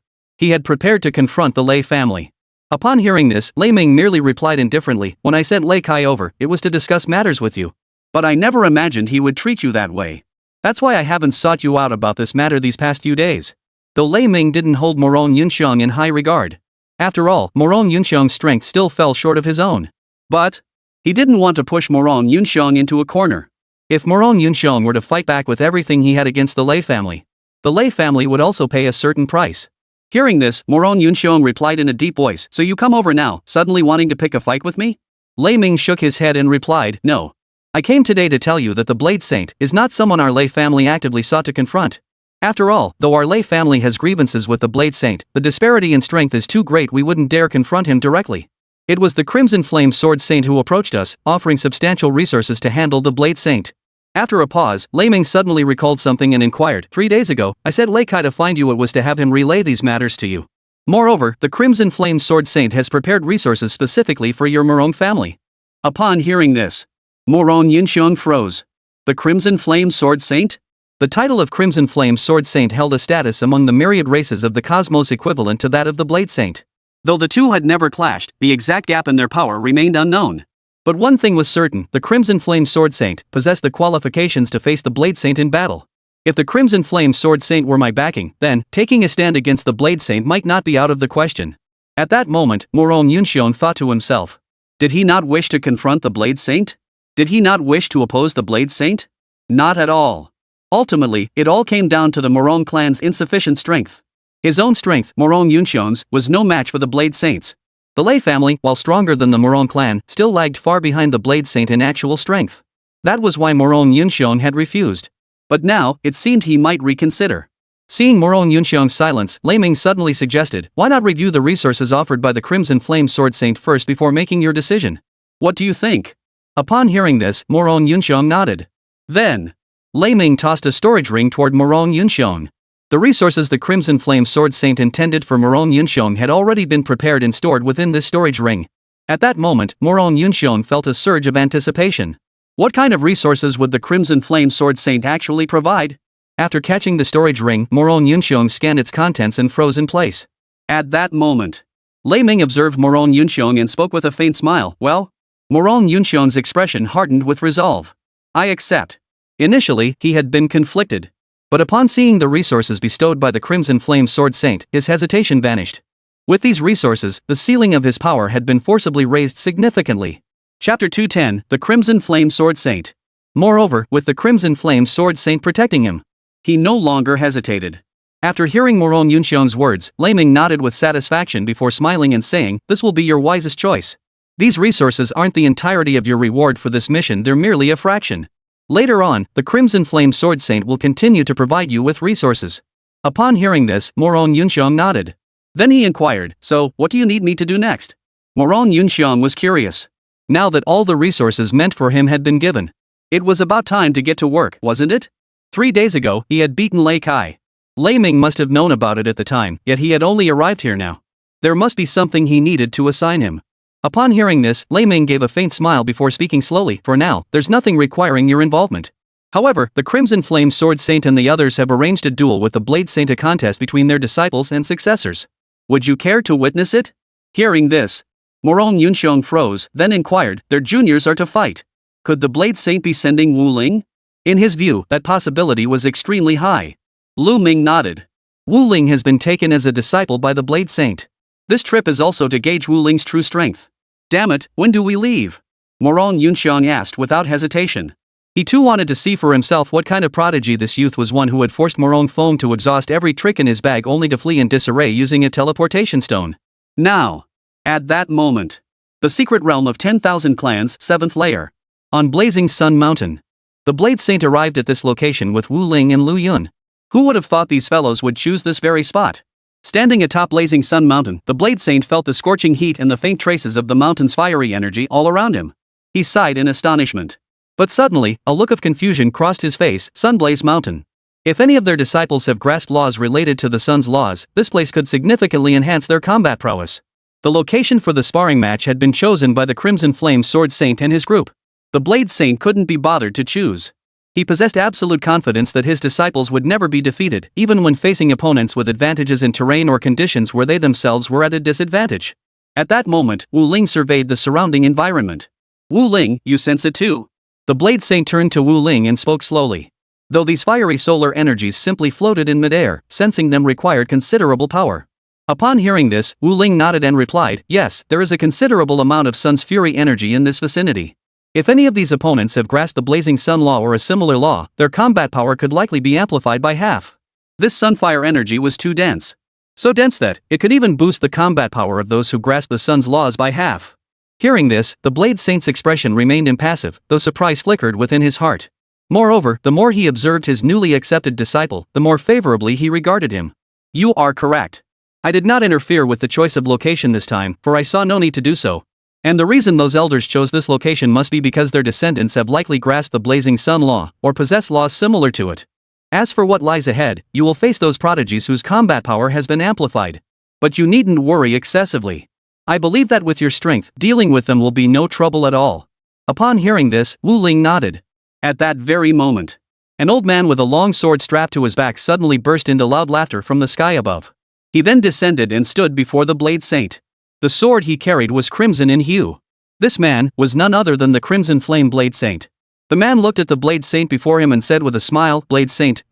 He had prepared to confront the Lei family. Upon hearing this, Lei Ming merely replied indifferently, when I sent Lei Kai over, it was to discuss matters with you. But I never imagined he would treat you that way. That's why I haven't sought you out about this matter these past few days. Though Lei Ming didn't hold Moron Yunxiong in high regard. After all, Moron Yunxiong's strength still fell short of his own. But he didn't want to push Moron Yunxiong into a corner. If Moron Yunxiong were to fight back with everything he had against the Lei family, the Lei family would also pay a certain price. Hearing this, Moron Yunxiong replied in a deep voice, so you come over now, suddenly wanting to pick a fight with me? Lei Ming shook his head and replied, no. I came today to tell you that the Blade Saint is not someone our Lei family actively sought to confront. After all, though our Lei family has grievances with the Blade Saint, the disparity in strength is too great we wouldn't dare confront him directly. It was the Crimson Flame Sword Saint who approached us, offering substantial resources to handle the Blade Saint. After a pause, Lei Ming suddenly recalled something and inquired, 3 days ago, I said Lei Kai to find you. It was to have him relay these matters to you. Moreover, the Crimson Flame Sword Saint has prepared resources specifically for your Morong family. Upon hearing this, Moron Yunxiong froze. The Crimson Flame Sword Saint? The title of Crimson Flame Sword Saint held a status among the myriad races of the cosmos equivalent to that of the Blade Saint. Though the two had never clashed, the exact gap in their power remained unknown. But one thing was certain, the Crimson Flame Sword Saint possessed the qualifications to face the Blade Saint in battle. If the Crimson Flame Sword Saint were my backing, then, taking a stand against the Blade Saint might not be out of the question. At that moment, Moron Yunxiong thought to himself. Did he not wish to confront the Blade Saint? Did he not wish to oppose the Blade Saint? Not at all. Ultimately, it all came down to the Morong clan's insufficient strength. His own strength, Moron Yunxiong's, was no match for the Blade Saint's. The Lei family, while stronger than the Morong clan, still lagged far behind the Blade Saint in actual strength. That was why Moron Yunxiong had refused. But now, it seemed he might reconsider. Seeing Moron Yunxiong's silence, Lei Ming suddenly suggested, why not review the resources offered by the Crimson Flame Sword Saint first before making your decision? What do you think? Upon hearing this, Moron Yunxiong nodded. Then, Lei Ming tossed a storage ring toward Moron Yunxiong. The resources the Crimson Flame Sword Saint intended for Moron Yunxiong had already been prepared and stored within this storage ring. At that moment, Moron Yunxiong felt a surge of anticipation. What kind of resources would the Crimson Flame Sword Saint actually provide? After catching the storage ring, Moron Yunxiong scanned its contents and froze in place. At that moment, Lei Ming observed Moron Yunxiong and spoke with a faint smile. Well? Moron Yunxiong's expression hardened with resolve. I accept. Initially, he had been conflicted. But upon seeing the resources bestowed by the Crimson Flame Sword Saint, his hesitation vanished. With these resources, the ceiling of his power had been forcibly raised significantly. Chapter 210, The Crimson Flame Sword Saint. Moreover, with the Crimson Flame Sword Saint protecting him, he no longer hesitated. After hearing Moron Yunxiong's words, Lei Ming nodded with satisfaction before smiling and saying, this will be your wisest choice. These resources aren't the entirety of your reward for this mission, they're merely a fraction. Later on, the Crimson Flame Sword Saint will continue to provide you with resources. Upon hearing this, Moron Yunxiong nodded. Then he inquired, so, what do you need me to do next? Moron Yunxiong was curious. Now that all the resources meant for him had been given, it was about time to get to work, wasn't it? 3 days ago, he had beaten Lei Kai. Lei Ming must have known about it at the time, yet he had only arrived here now. There must be something he needed to assign him. Upon hearing this, Lei Ming gave a faint smile before speaking slowly, for now, there's nothing requiring your involvement. However, the Crimson Flame Sword Saint and the others have arranged a duel with the Blade Saint, a contest between their disciples and successors. Would you care to witness it? Hearing this, Moron Yunxiong froze, then inquired, their juniors are to fight. Could the Blade Saint be sending Wu Ling? In his view, that possibility was extremely high. Lu Ming nodded. Wu Ling has been taken as a disciple by the Blade Saint. This trip is also to gauge Wu Ling's true strength. Damn it, when do we leave? Moron Yunxiong asked without hesitation. He too wanted to see for himself what kind of prodigy this youth was, one who had forced Morone Foam to exhaust every trick in his bag only to flee in disarray using a teleportation stone. Now. At that moment. The secret realm of 10,000 clans, 7th layer. On Blazing Sun Mountain. The Blade Saint arrived at this location with Wu Ling and Lu Yun. Who would have thought these fellows would choose this very spot? Standing atop Blazing Sun Mountain, the Blade Saint felt the scorching heat and the faint traces of the mountain's fiery energy all around him. He sighed in astonishment. But suddenly, a look of confusion crossed his face. Sunblaze Mountain. If any of their disciples have grasped laws related to the sun's laws, this place could significantly enhance their combat prowess. The location for the sparring match had been chosen by the Crimson Flame Sword Saint and his group. The Blade Saint couldn't be bothered to choose. He possessed absolute confidence that his disciples would never be defeated, even when facing opponents with advantages in terrain or conditions where they themselves were at a disadvantage. At that moment, Wu Ling surveyed the surrounding environment. Wu Ling, you sense it too? The Blade Saint turned to Wu Ling and spoke slowly. Though these fiery solar energies simply floated in midair, sensing them required considerable power. Upon hearing this, Wu Ling nodded and replied, yes, there is a considerable amount of sun's fury energy in this vicinity. If any of these opponents have grasped the Blazing Sun Law or a similar law, their combat power could likely be amplified by half. This sunfire energy was too dense. So dense that it could even boost the combat power of those who grasp the sun's laws by half. Hearing this, the Blade Saint's expression remained impassive, though surprise flickered within his heart. Moreover, the more he observed his newly accepted disciple, the more favorably he regarded him. You are correct. I did not interfere with the choice of location this time, for I saw no need to do so. And the reason those elders chose this location must be because their descendants have likely grasped the Blazing Sun Law, or possess laws similar to it. As for what lies ahead, you will face those prodigies whose combat power has been amplified. But you needn't worry excessively. I believe that with your strength, dealing with them will be no trouble at all. Upon hearing this, Wu Ling nodded. At that very moment, an old man with a long sword strapped to his back suddenly burst into loud laughter from the sky above. He then descended and stood before the Blade Saint. The sword he carried was crimson in hue. This man was none other than the Crimson Flame Blade Saint. The man looked at the Blade Saint before him and said with a smile, Blade Saint,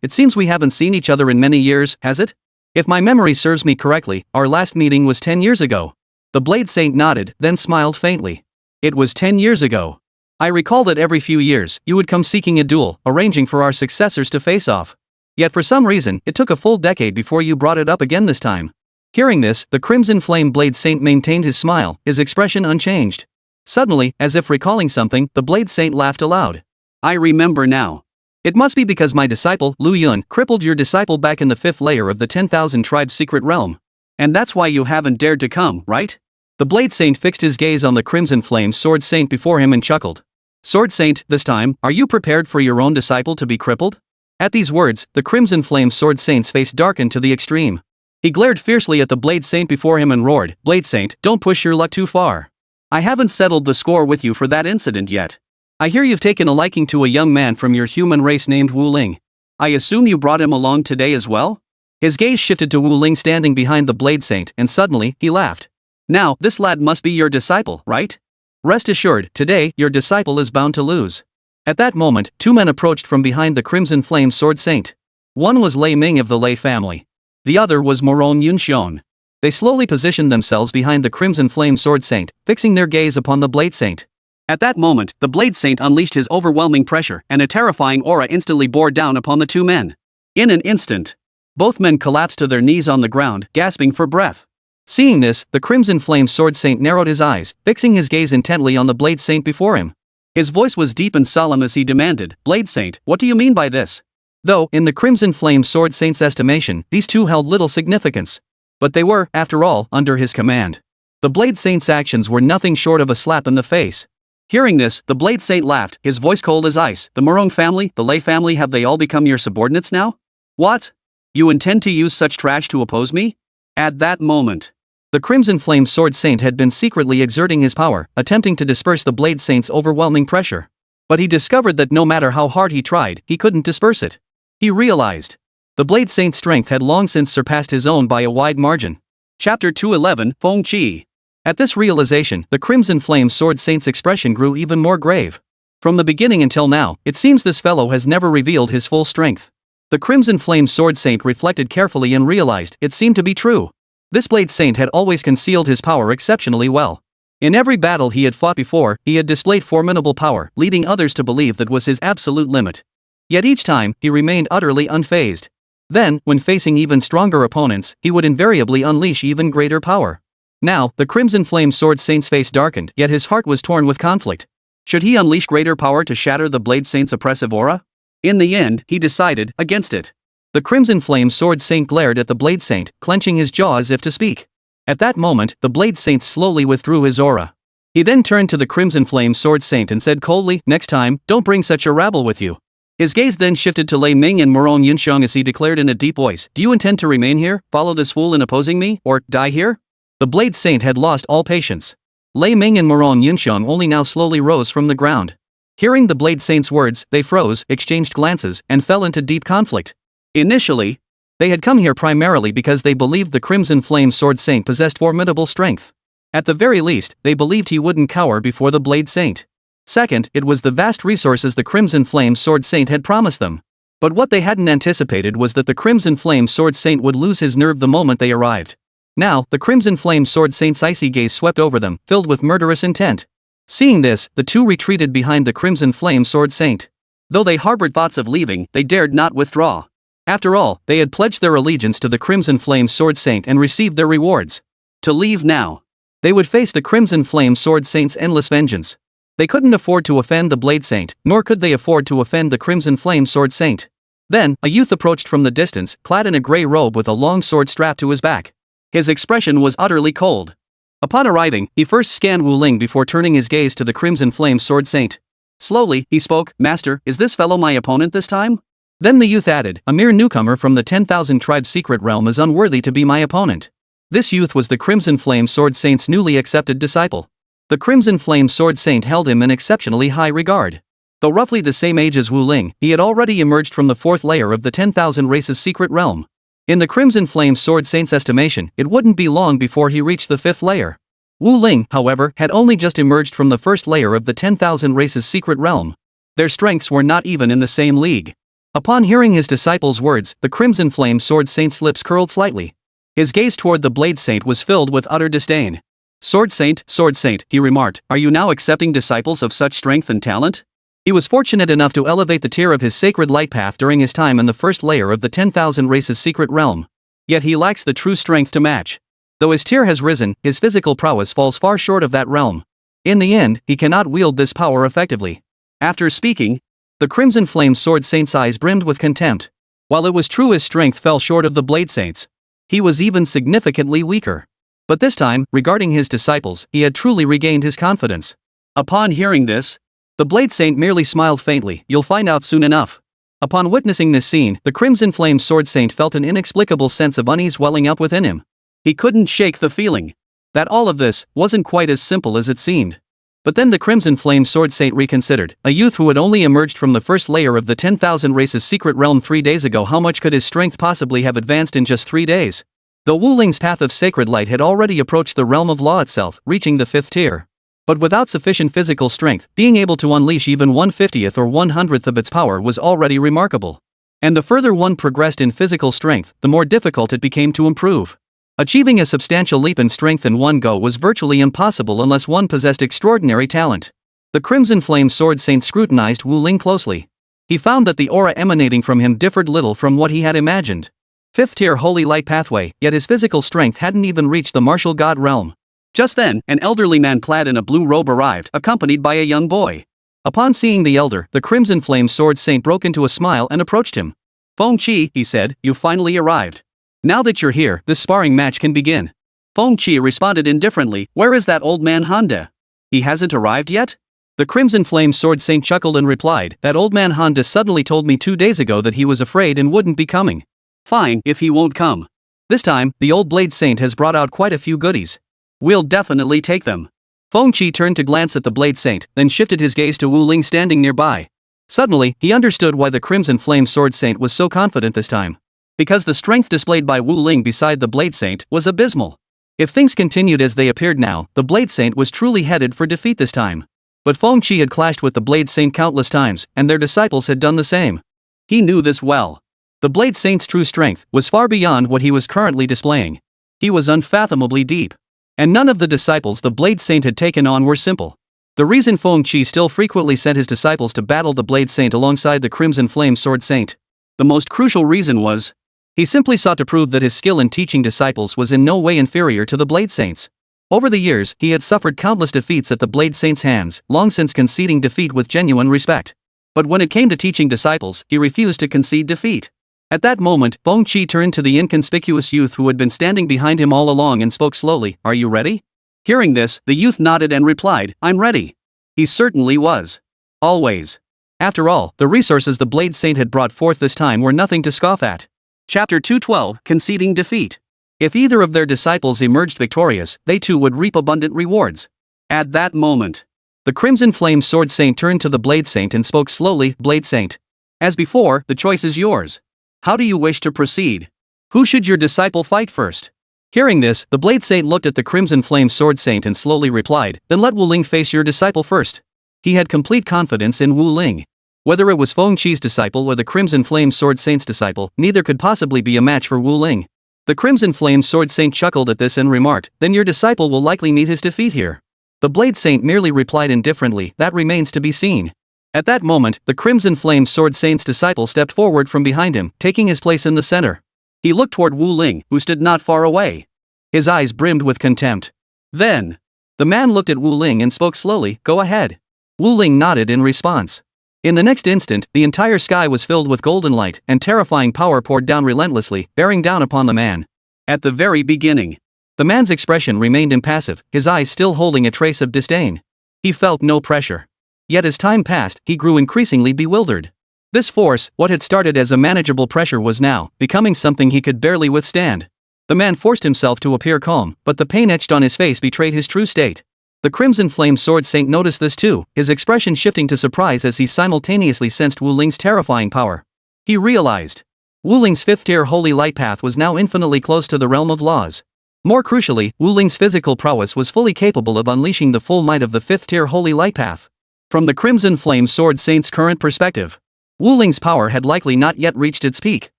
it seems we haven't seen each other in many years, has it? If my memory serves me correctly, our last meeting was 10 years ago. The Blade Saint nodded, then smiled faintly. It was 10 years ago. I recall that every few years, you would come seeking a duel, arranging for our successors to face off. Yet for some reason, it took a full decade before you brought it up again this time. Hearing this, the Crimson Flame Blade Saint maintained his smile, his expression unchanged. Suddenly, as if recalling something, the Blade Saint laughed aloud. I remember now. It must be because my disciple, Lu Yun, crippled your disciple back in the 5th layer of the 10,000 tribes secret realm. And that's why you haven't dared to come, right? The Blade Saint fixed his gaze on the Crimson Flame Sword Saint before him and chuckled. Sword Saint, this time, are you prepared for your own disciple to be crippled? At these words, the Crimson Flame Sword Saint's face darkened to the extreme. He glared fiercely at the Blade Saint before him and roared, Blade Saint, don't push your luck too far. I haven't settled the score with you for that incident yet. I hear you've taken a liking to a young man from your human race named Wu Ling. I assume you brought him along today as well? His gaze shifted to Wu Ling standing behind the Blade Saint, and suddenly, he laughed. Now, this lad must be your disciple, right? Rest assured, today, your disciple is bound to lose. At that moment, 2 men approached from behind the Crimson Flame Sword Saint. One was Lei Ming of the Lei family. The other was Morone Yunxion. They slowly positioned themselves behind the Crimson Flame Sword Saint, fixing their gaze upon the Blade Saint. At that moment, the Blade Saint unleashed his overwhelming pressure, and a terrifying aura instantly bore down upon the 2 men. In an instant, both men collapsed to their knees on the ground, gasping for breath. Seeing this, the Crimson Flame Sword Saint narrowed his eyes, fixing his gaze intently on the Blade Saint before him. His voice was deep and solemn as he demanded, Blade Saint, what do you mean by this? Though, in the Crimson Flame Sword Saint's estimation, these two held little significance. But they were, after all, under his command. The Blade Saint's actions were nothing short of a slap in the face. Hearing this, the Blade Saint laughed, his voice cold as ice. The Morone family, the Lei family, have they all become your subordinates now? What? You intend to use such trash to oppose me? At that moment, the Crimson Flame Sword Saint had been secretly exerting his power, attempting to disperse the Blade Saint's overwhelming pressure. But he discovered that no matter how hard he tried, he couldn't disperse it. He realized. The Blade Saint's strength had long since surpassed his own by a wide margin. Chapter 211, Feng Qi. At this realization, the Crimson Flame Sword Saint's expression grew even more grave. From the beginning until now, it seems this fellow has never revealed his full strength. The Crimson Flame Sword Saint reflected carefully and realized it seemed to be true. This Blade Saint had always concealed his power exceptionally well. In every battle he had fought before, he had displayed formidable power, leading others to believe that was his absolute limit. Yet each time, he remained utterly unfazed. Then, when facing even stronger opponents, he would invariably unleash even greater power. Now, the Crimson Flame Sword Saint's face darkened, yet his heart was torn with conflict. Should he unleash greater power to shatter the Blade Saint's oppressive aura? In the end, he decided against it. The Crimson Flame Sword Saint glared at the Blade Saint, clenching his jaw as if to speak. At that moment, the Blade Saint slowly withdrew his aura. He then turned to the Crimson Flame Sword Saint and said coldly, "Next time, don't bring such a rabble with you." His gaze then shifted to Lei Ming and Moron Yunxiang as he declared in a deep voice, "Do you intend to remain here, follow this fool in opposing me, or die here?" The Blade Saint had lost all patience. Lei Ming and Moron Yunxiang only now slowly rose from the ground. Hearing the Blade Saint's words, they froze, exchanged glances, and fell into deep conflict. Initially, they had come here primarily because they believed the Crimson Flame Sword Saint possessed formidable strength. At the very least, they believed he wouldn't cower before the Blade Saint. Second, it was the vast resources the Crimson Flame Sword Saint had promised them. But what they hadn't anticipated was that the Crimson Flame Sword Saint would lose his nerve the moment they arrived. Now, the Crimson Flame Sword Saint's icy gaze swept over them, filled with murderous intent. Seeing this, the two retreated behind the Crimson Flame Sword Saint. Though they harbored thoughts of leaving, they dared not withdraw. After all, they had pledged their allegiance to the Crimson Flame Sword Saint and received their rewards. To leave now, they would face the Crimson Flame Sword Saint's endless vengeance. They couldn't afford to offend the Blade Saint, nor could they afford to offend the Crimson Flame Sword Saint. Then, a youth approached from the distance, clad in a gray robe with a long sword strapped to his back. His expression was utterly cold. Upon arriving, he first scanned Wu Ling before turning his gaze to the Crimson Flame Sword Saint. Slowly, he spoke, "Master, is this fellow my opponent this time?" Then the youth added, "A mere newcomer from the 10,000 Tribe Secret Realm is unworthy to be my opponent." This youth was the Crimson Flame Sword Saint's newly accepted disciple. The Crimson Flame Sword Saint held him in exceptionally high regard. Though roughly the same age as Wu Ling, he had already emerged from the fourth layer of the 10,000 Races Secret Realm. In the Crimson Flame Sword Saint's estimation, it wouldn't be long before he reached the fifth layer. Wu Ling, however, had only just emerged from the first layer of the 10,000 Races Secret Realm. Their strengths were not even in the same league. Upon hearing his disciple's words, the Crimson Flame Sword Saint's lips curled slightly. His gaze toward the Blade Saint was filled with utter disdain. Sword Saint," he remarked, "are you now accepting disciples of such strength and talent?" He was fortunate enough to elevate the tier of his sacred light path during his time in the first layer of the 10,000 Races Secret Realm. Yet he lacks the true strength to match. Though his tier has risen, his physical prowess falls far short of that realm. In the end, he cannot wield this power effectively. After speaking, the Crimson Flame Sword Saint's eyes brimmed with contempt. While it was true his strength fell short of the Blade Saint's, he was even significantly weaker. But this time, regarding his disciples, he had truly regained his confidence. Upon hearing this, the Blade Saint merely smiled faintly, "You'll find out soon enough." Upon witnessing this scene, the Crimson Flame Sword Saint felt an inexplicable sense of unease welling up within him. He couldn't shake the feeling that all of this wasn't quite as simple as it seemed. But then the Crimson Flame Sword Saint reconsidered. A youth who had only emerged from the first layer of the 10,000 Races Secret Realm 3 days ago, how much could his strength possibly have advanced in just 3 days? Though Wu Ling's path of sacred light had already approached the realm of law itself, reaching the 5th tier. But without sufficient physical strength, being able to unleash even 1/50th or 1/100th of its power was already remarkable. And the further one progressed in physical strength, the more difficult it became to improve. Achieving a substantial leap in strength in one go was virtually impossible unless one possessed extraordinary talent. The Crimson Flame Sword Saint scrutinized Wu Ling closely. He found that the aura emanating from him differed little from what he had imagined. 5th tier holy light pathway, yet his physical strength hadn't even reached the martial god realm. Just then, an elderly man clad in a blue robe arrived, accompanied by a young boy. Upon seeing the elder, the Crimson Flame Sword Saint broke into a smile and approached him. "Feng Qi," he said, "you finally arrived. Now that you're here, this sparring match can begin." Feng Qi responded indifferently, "Where is that old man Honda? He hasn't arrived yet?" The Crimson Flame Sword Saint chuckled and replied, "That old man Honda suddenly told me 2 days ago that he was afraid and wouldn't be coming." "Fine, if he won't come. This time, the old Blade Saint has brought out quite a few goodies. We'll definitely take them." Feng Qi turned to glance at the Blade Saint, then shifted his gaze to Wu Ling standing nearby. Suddenly, he understood why the Crimson Flame Sword Saint was so confident this time. Because the strength displayed by Wu Ling beside the Blade Saint was abysmal. If things continued as they appeared now, the Blade Saint was truly headed for defeat this time. But Feng Qi had clashed with the Blade Saint countless times, and their disciples had done the same. He knew this well. The Blade Saint's true strength was far beyond what he was currently displaying. He was unfathomably deep. And none of the disciples the Blade Saint had taken on were simple. The reason Feng Qi still frequently sent his disciples to battle the Blade Saint alongside the Crimson Flame Sword Saint. The most crucial reason was, he simply sought to prove that his skill in teaching disciples was in no way inferior to the Blade Saint's. Over the years, he had suffered countless defeats at the Blade Saint's hands, long since conceding defeat with genuine respect. But when it came to teaching disciples, he refused to concede defeat. At that moment, Feng Qi turned to the inconspicuous youth who had been standing behind him all along and spoke slowly, "Are you ready?" Hearing this, the youth nodded and replied, "I'm ready." He certainly was. Always. After all, the resources the Blade Saint had brought forth this time were nothing to scoff at. Chapter 212, Conceding Defeat. If either of their disciples emerged victorious, they too would reap abundant rewards. At that moment, the Crimson Flame Sword Saint turned to the Blade Saint and spoke slowly, "Blade Saint. As before, the choice is yours. How do you wish to proceed? Who should your disciple fight first?" Hearing this, the Blade Saint looked at the Crimson Flame Sword Saint and slowly replied, "Then let Wu Ling face your disciple first." He had complete confidence in Wu Ling. Whether it was Feng Qi's disciple or the Crimson Flame Sword Saint's disciple, neither could possibly be a match for Wu Ling. The Crimson Flame Sword Saint chuckled at this and remarked, "Then your disciple will likely meet his defeat here." The Blade Saint merely replied indifferently, "That remains to be seen." At that moment, the Crimson Flame Sword Saint's disciple stepped forward from behind him, taking his place in the center. He looked toward Wu Ling, who stood not far away. His eyes brimmed with contempt. Then, the man looked at Wu Ling and spoke slowly, "Go ahead." Wu Ling nodded in response. In the next instant, the entire sky was filled with golden light, and terrifying power poured down relentlessly, bearing down upon the man. At the very beginning, the man's expression remained impassive, his eyes still holding a trace of disdain. He felt no pressure. Yet as time passed, he grew increasingly bewildered. This force, what had started as a manageable pressure, was now becoming something he could barely withstand. The man forced himself to appear calm, but the pain etched on his face betrayed his true state. The Crimson Flame Sword Saint noticed this too, his expression shifting to surprise as he simultaneously sensed Wu Ling's terrifying power. He realized Wu Ling's fifth-tier holy light path was now infinitely close to the realm of laws. More crucially, Wu Ling's physical prowess was fully capable of unleashing the full might of the fifth-tier holy light path. From the Crimson Flame Sword Saint's current perspective, Wu Ling's power had likely not yet reached its peak.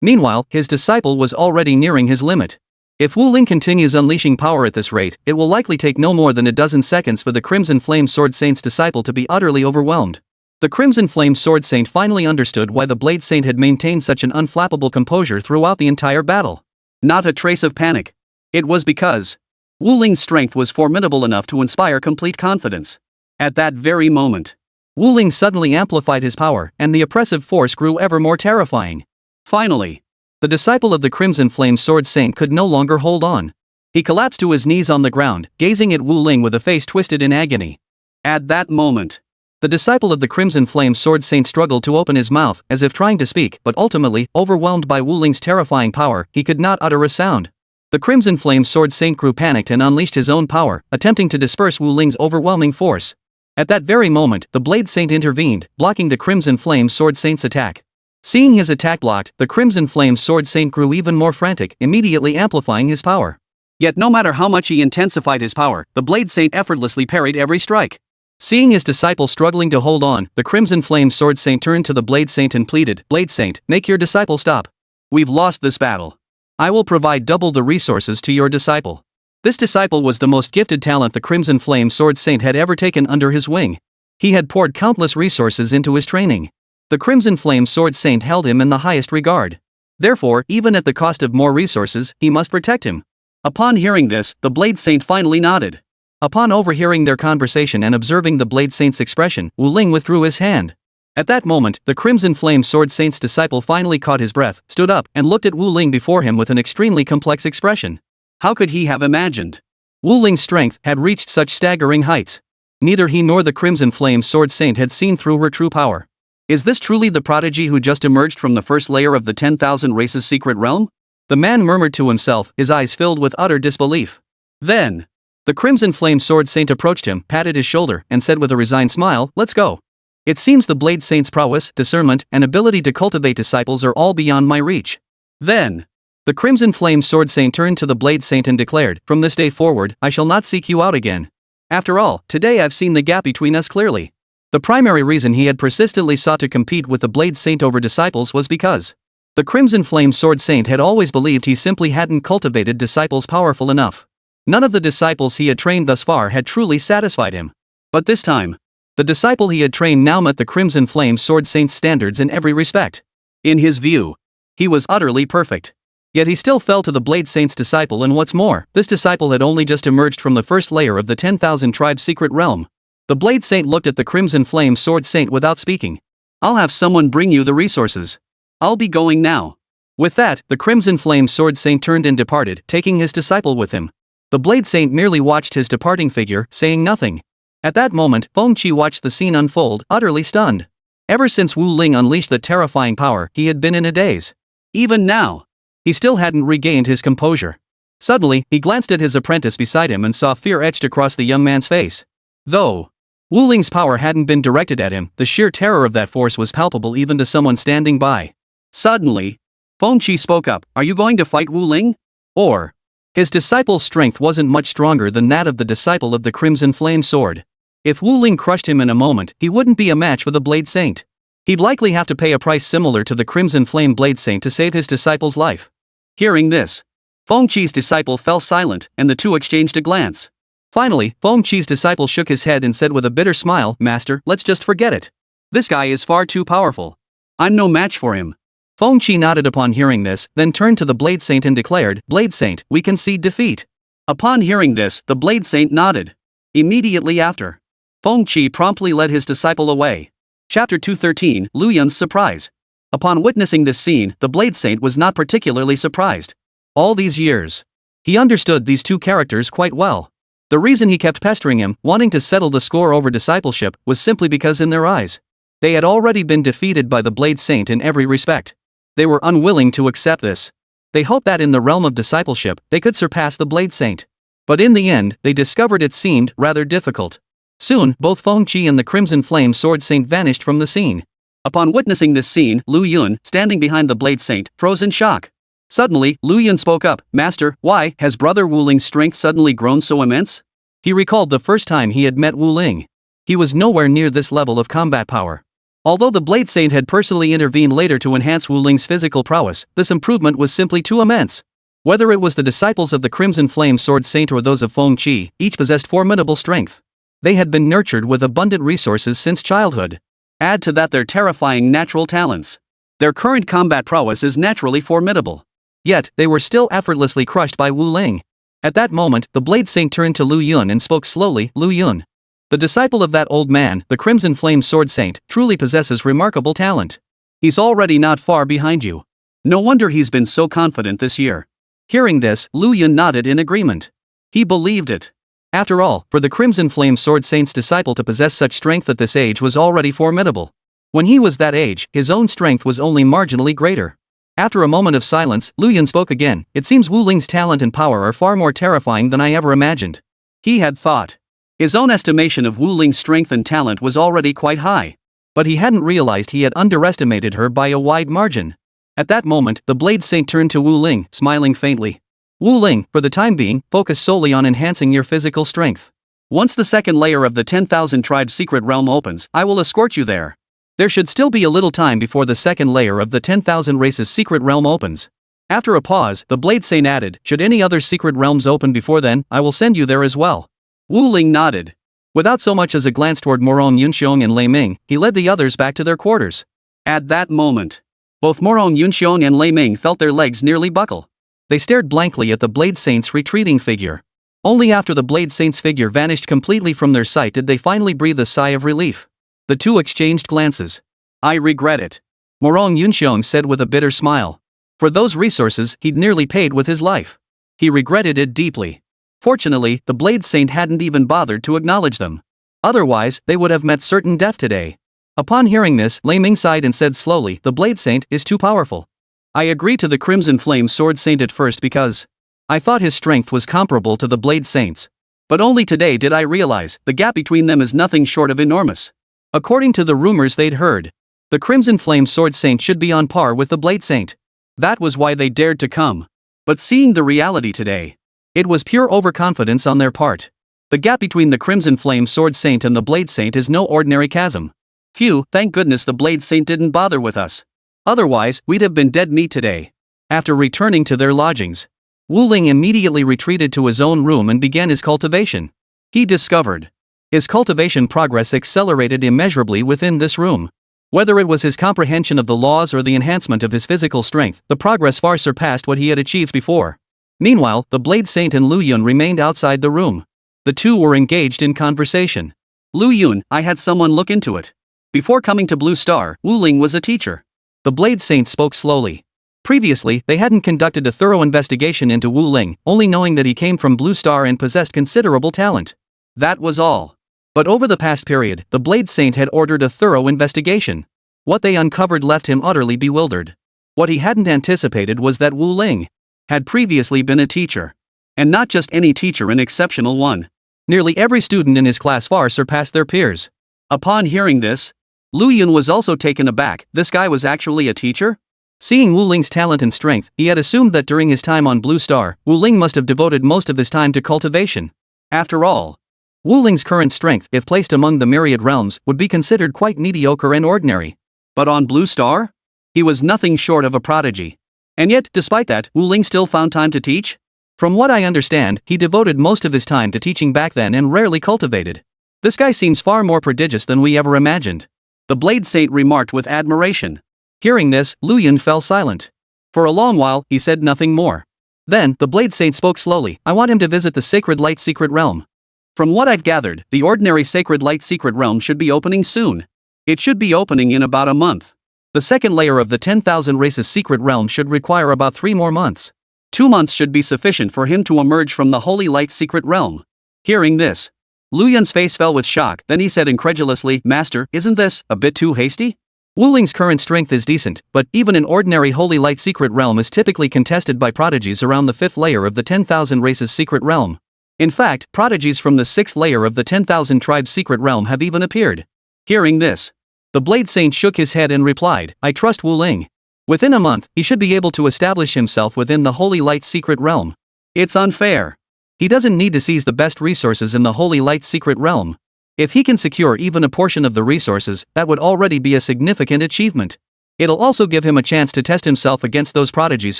Meanwhile, his disciple was already nearing his limit. If Wu Ling continues unleashing power at this rate, it will likely take no more than a dozen seconds for the Crimson Flame Sword Saint's disciple to be utterly overwhelmed. The Crimson Flame Sword Saint finally understood why the Blade Saint had maintained such an unflappable composure throughout the entire battle. Not a trace of panic. It was because Wu Ling's strength was formidable enough to inspire complete confidence. At that very moment, Wu Ling suddenly amplified his power, and the oppressive force grew ever more terrifying. Finally, the disciple of the Crimson Flame Sword Saint could no longer hold on. He collapsed to his knees on the ground, gazing at Wu Ling with a face twisted in agony. At that moment, the disciple of the Crimson Flame Sword Saint struggled to open his mouth, as if trying to speak, but ultimately, overwhelmed by Wu Ling's terrifying power, he could not utter a sound. The Crimson Flame Sword Saint grew panicked and unleashed his own power, attempting to disperse Wu Ling's overwhelming force. At that very moment, the Blade Saint intervened, blocking the Crimson Flame Sword Saint's attack. Seeing his attack blocked, the Crimson Flame Sword Saint grew even more frantic, immediately amplifying his power. Yet no matter how much he intensified his power, the Blade Saint effortlessly parried every strike. Seeing his disciple struggling to hold on, the Crimson Flame Sword Saint turned to the Blade Saint and pleaded, "Blade Saint, make your disciple stop. We've lost this battle. I will provide double the resources to your disciple." This disciple was the most gifted talent the Crimson Flame Sword Saint had ever taken under his wing. He had poured countless resources into his training. The Crimson Flame Sword Saint held him in the highest regard. Therefore, even at the cost of more resources, he must protect him. Upon hearing this, the Blade Saint finally nodded. Upon overhearing their conversation and observing the Blade Saint's expression, Wu Ling withdrew his hand. At that moment, the Crimson Flame Sword Saint's disciple finally caught his breath, stood up, and looked at Wu Ling before him with an extremely complex expression. How could he have imagined Wu Ling's strength had reached such staggering heights? Neither he nor the Crimson Flame Sword Saint had seen through her true power. Is this truly the prodigy who just emerged from the first layer of the 10,000 races secret realm? The man murmured to himself, his eyes filled with utter disbelief. Then, the Crimson Flame Sword Saint approached him, patted his shoulder, and said with a resigned smile, "Let's go. It seems the Blade Saint's prowess, discernment, and ability to cultivate disciples are all beyond my reach." Then, the Crimson Flame Sword Saint turned to the Blade Saint and declared, "From this day forward, I shall not seek you out again. After all, today I've seen the gap between us clearly." The primary reason he had persistently sought to compete with the Blade Saint over disciples was because the Crimson Flame Sword Saint had always believed he simply hadn't cultivated disciples powerful enough. None of the disciples he had trained thus far had truly satisfied him. But this time, the disciple he had trained now met the Crimson Flame Sword Saint's standards in every respect. In his view, he was utterly perfect. Yet he still fell to the Blade Saint's disciple, and what's more, this disciple had only just emerged from the first layer of the 10,000 Tribes secret realm. The Blade Saint looked at the Crimson Flame Sword Saint without speaking. "I'll have someone bring you the resources. I'll be going now." With that, the Crimson Flame Sword Saint turned and departed, taking his disciple with him. The Blade Saint merely watched his departing figure, saying nothing. At that moment, Feng Qi watched the scene unfold, utterly stunned. Ever since Wu Ling unleashed that terrifying power, he had been in a daze. Even now, he still hadn't regained his composure. Suddenly, he glanced at his apprentice beside him and saw fear etched across the young man's face. Though Wu Ling's power hadn't been directed at him, the sheer terror of that force was palpable even to someone standing by. Suddenly, Feng Qi spoke up, "Are you going to fight Wu Ling?" Or, his disciple's strength wasn't much stronger than that of the disciple of the Crimson Flame Sword. If Wu Ling crushed him in a moment, he wouldn't be a match for the Blade Saint. He'd likely have to pay a price similar to the Crimson Flame Blade Saint to save his disciple's life. Hearing this, Feng Qi's disciple fell silent, and the two exchanged a glance. Finally, Feng Qi's disciple shook his head and said with a bitter smile, "Master, let's just forget it. This guy is far too powerful. I'm no match for him." Feng Qi nodded upon hearing this, then turned to the Blade Saint and declared, "Blade Saint, we concede defeat." Upon hearing this, the Blade Saint nodded. Immediately after, Feng Qi promptly led his disciple away. Chapter 213, Lu Yun's Surprise. Upon witnessing this scene, the Blade Saint was not particularly surprised. All these years, he understood these two characters quite well. The reason he kept pestering him, wanting to settle the score over discipleship, was simply because in their eyes, they had already been defeated by the Blade Saint in every respect. They were unwilling to accept this. They hoped that in the realm of discipleship, they could surpass the Blade Saint. But in the end, they discovered it seemed rather difficult. Soon, both Feng Qi and the Crimson Flame Sword Saint vanished from the scene. Upon witnessing this scene, Lu Yun, standing behind the Blade Saint, froze in shock. Suddenly, Lu Yun spoke up, "Master, why has Brother Wu Ling's strength suddenly grown so immense?" He recalled the first time he had met Wu Ling. He was nowhere near this level of combat power. Although the Blade Saint had personally intervened later to enhance Wu Ling's physical prowess, this improvement was simply too immense. Whether it was the disciples of the Crimson Flame Sword Saint or those of Feng Qi, each possessed formidable strength. They had been nurtured with abundant resources since childhood. Add to that their terrifying natural talents. Their current combat prowess is naturally formidable. Yet, they were still effortlessly crushed by Wu Ling. At that moment, the Blade Saint turned to Lu Yun and spoke slowly, "Lu Yun, the disciple of that old man, the Crimson Flame Sword Saint, truly possesses remarkable talent. He's already not far behind you. No wonder he's been so confident this year." Hearing this, Lu Yun nodded in agreement. He believed it. After all, for the Crimson Flame Sword Saint's disciple to possess such strength at this age was already formidable. When he was that age, his own strength was only marginally greater. After a moment of silence, Lu Yun spoke again, "It seems Wu Ling's talent and power are far more terrifying than I ever imagined." He had thought his own estimation of Wu Ling's strength and talent was already quite high. But he hadn't realized he had underestimated her by a wide margin. At that moment, the Blade Saint turned to Wu Ling, smiling faintly. "Wu Ling, for the time being, focus solely on enhancing your physical strength. Once the second layer of the 10,000 Tribes secret realm opens, I will escort you there. There should still be a little time before the second layer of the 10,000 races secret realm opens." After a pause, the Blade Saint added, "Should any other secret realms open before then, I will send you there as well." Wu Ling nodded. Without so much as a glance toward Morong Yunxiong and Lei Ming, he led the others back to their quarters. At that moment, both Morong Yunxiong and Lei Ming felt their legs nearly buckle. They stared blankly at the Blade Saint's retreating figure. Only after the Blade Saint's figure vanished completely from their sight did they finally breathe a sigh of relief. The two exchanged glances. "I regret it," Morong Yunxiong said with a bitter smile. For those resources, he'd nearly paid with his life. He regretted it deeply. Fortunately, the Blade Saint hadn't even bothered to acknowledge them. Otherwise, they would have met certain death today. Upon hearing this, Lei Ming sighed and said slowly, "The Blade Saint is too powerful. I agreed to the Crimson Flame Sword Saint at first because I thought his strength was comparable to the Blade Saint's. But only today did I realize the gap between them is nothing short of enormous. According to the rumors they'd heard, the Crimson Flame Sword Saint should be on par with the Blade Saint. That was why they dared to come. But seeing the reality today, it was pure overconfidence on their part. The gap between the Crimson Flame Sword Saint and the Blade Saint is no ordinary chasm. Phew, thank goodness the Blade Saint didn't bother with us. Otherwise, we'd have been dead meat today." After returning to their lodgings, Wu Ling immediately retreated to his own room and began his cultivation. He discovered his cultivation progress accelerated immeasurably within this room. Whether it was his comprehension of the laws or the enhancement of his physical strength, the progress far surpassed what he had achieved before. Meanwhile, the Blade Saint and Lu Yun remained outside the room. The two were engaged in conversation. Lu Yun, I had someone look into it. Before coming to Blue Star, Wu Ling was a teacher. The Blade Saint spoke slowly. Previously, they hadn't conducted a thorough investigation into Wu Ling, only knowing that he came from Blue Star and possessed considerable talent. That was all. But over the past period, the Blade Saint had ordered a thorough investigation. What they uncovered left him utterly bewildered. What he hadn't anticipated was that Wu Ling had previously been a teacher. And not just any teacher, an exceptional one. Nearly every student in his class far surpassed their peers. Upon hearing this, Lu Yun was also taken aback. This guy was actually a teacher? Seeing Wu Ling's talent and strength, he had assumed that during his time on Blue Star, Wu Ling must have devoted most of his time to cultivation. After all, Wu Ling's current strength, if placed among the myriad realms, would be considered quite mediocre and ordinary. But on Blue Star? He was nothing short of a prodigy. And yet, despite that, Wu Ling still found time to teach? From what I understand, he devoted most of his time to teaching back then and rarely cultivated. This guy seems far more prodigious than we ever imagined. The Blade Saint remarked with admiration. Hearing this, Lu Yun fell silent. For a long while, he said nothing more. Then, the Blade Saint spoke slowly. I want him to visit the Sacred Light Secret Realm. From what I've gathered, the ordinary Sacred Light Secret Realm should be opening soon. It should be opening in about a month. The second layer of the 10,000 Races Secret Realm should require about 3 more months. 2 months should be sufficient for him to emerge from the Holy Light Secret Realm. Hearing this, Lu Yun's face fell with shock, then he said incredulously, Master, isn't this a bit too hasty? Wu Ling's current strength is decent, but even an ordinary Holy Light Secret Realm is typically contested by prodigies around the 5th layer of the 10,000 Races Secret Realm. In fact, prodigies from the 6th layer of the 10,000 Tribes Secret Realm have even appeared. Hearing this, the Blade Saint shook his head and replied, I trust Wu Ling. Within a month, he should be able to establish himself within the Holy Light Secret Realm. It's unfair. He doesn't need to seize the best resources in the Holy Light Secret Realm. If he can secure even a portion of the resources, that would already be a significant achievement. It'll also give him a chance to test himself against those prodigies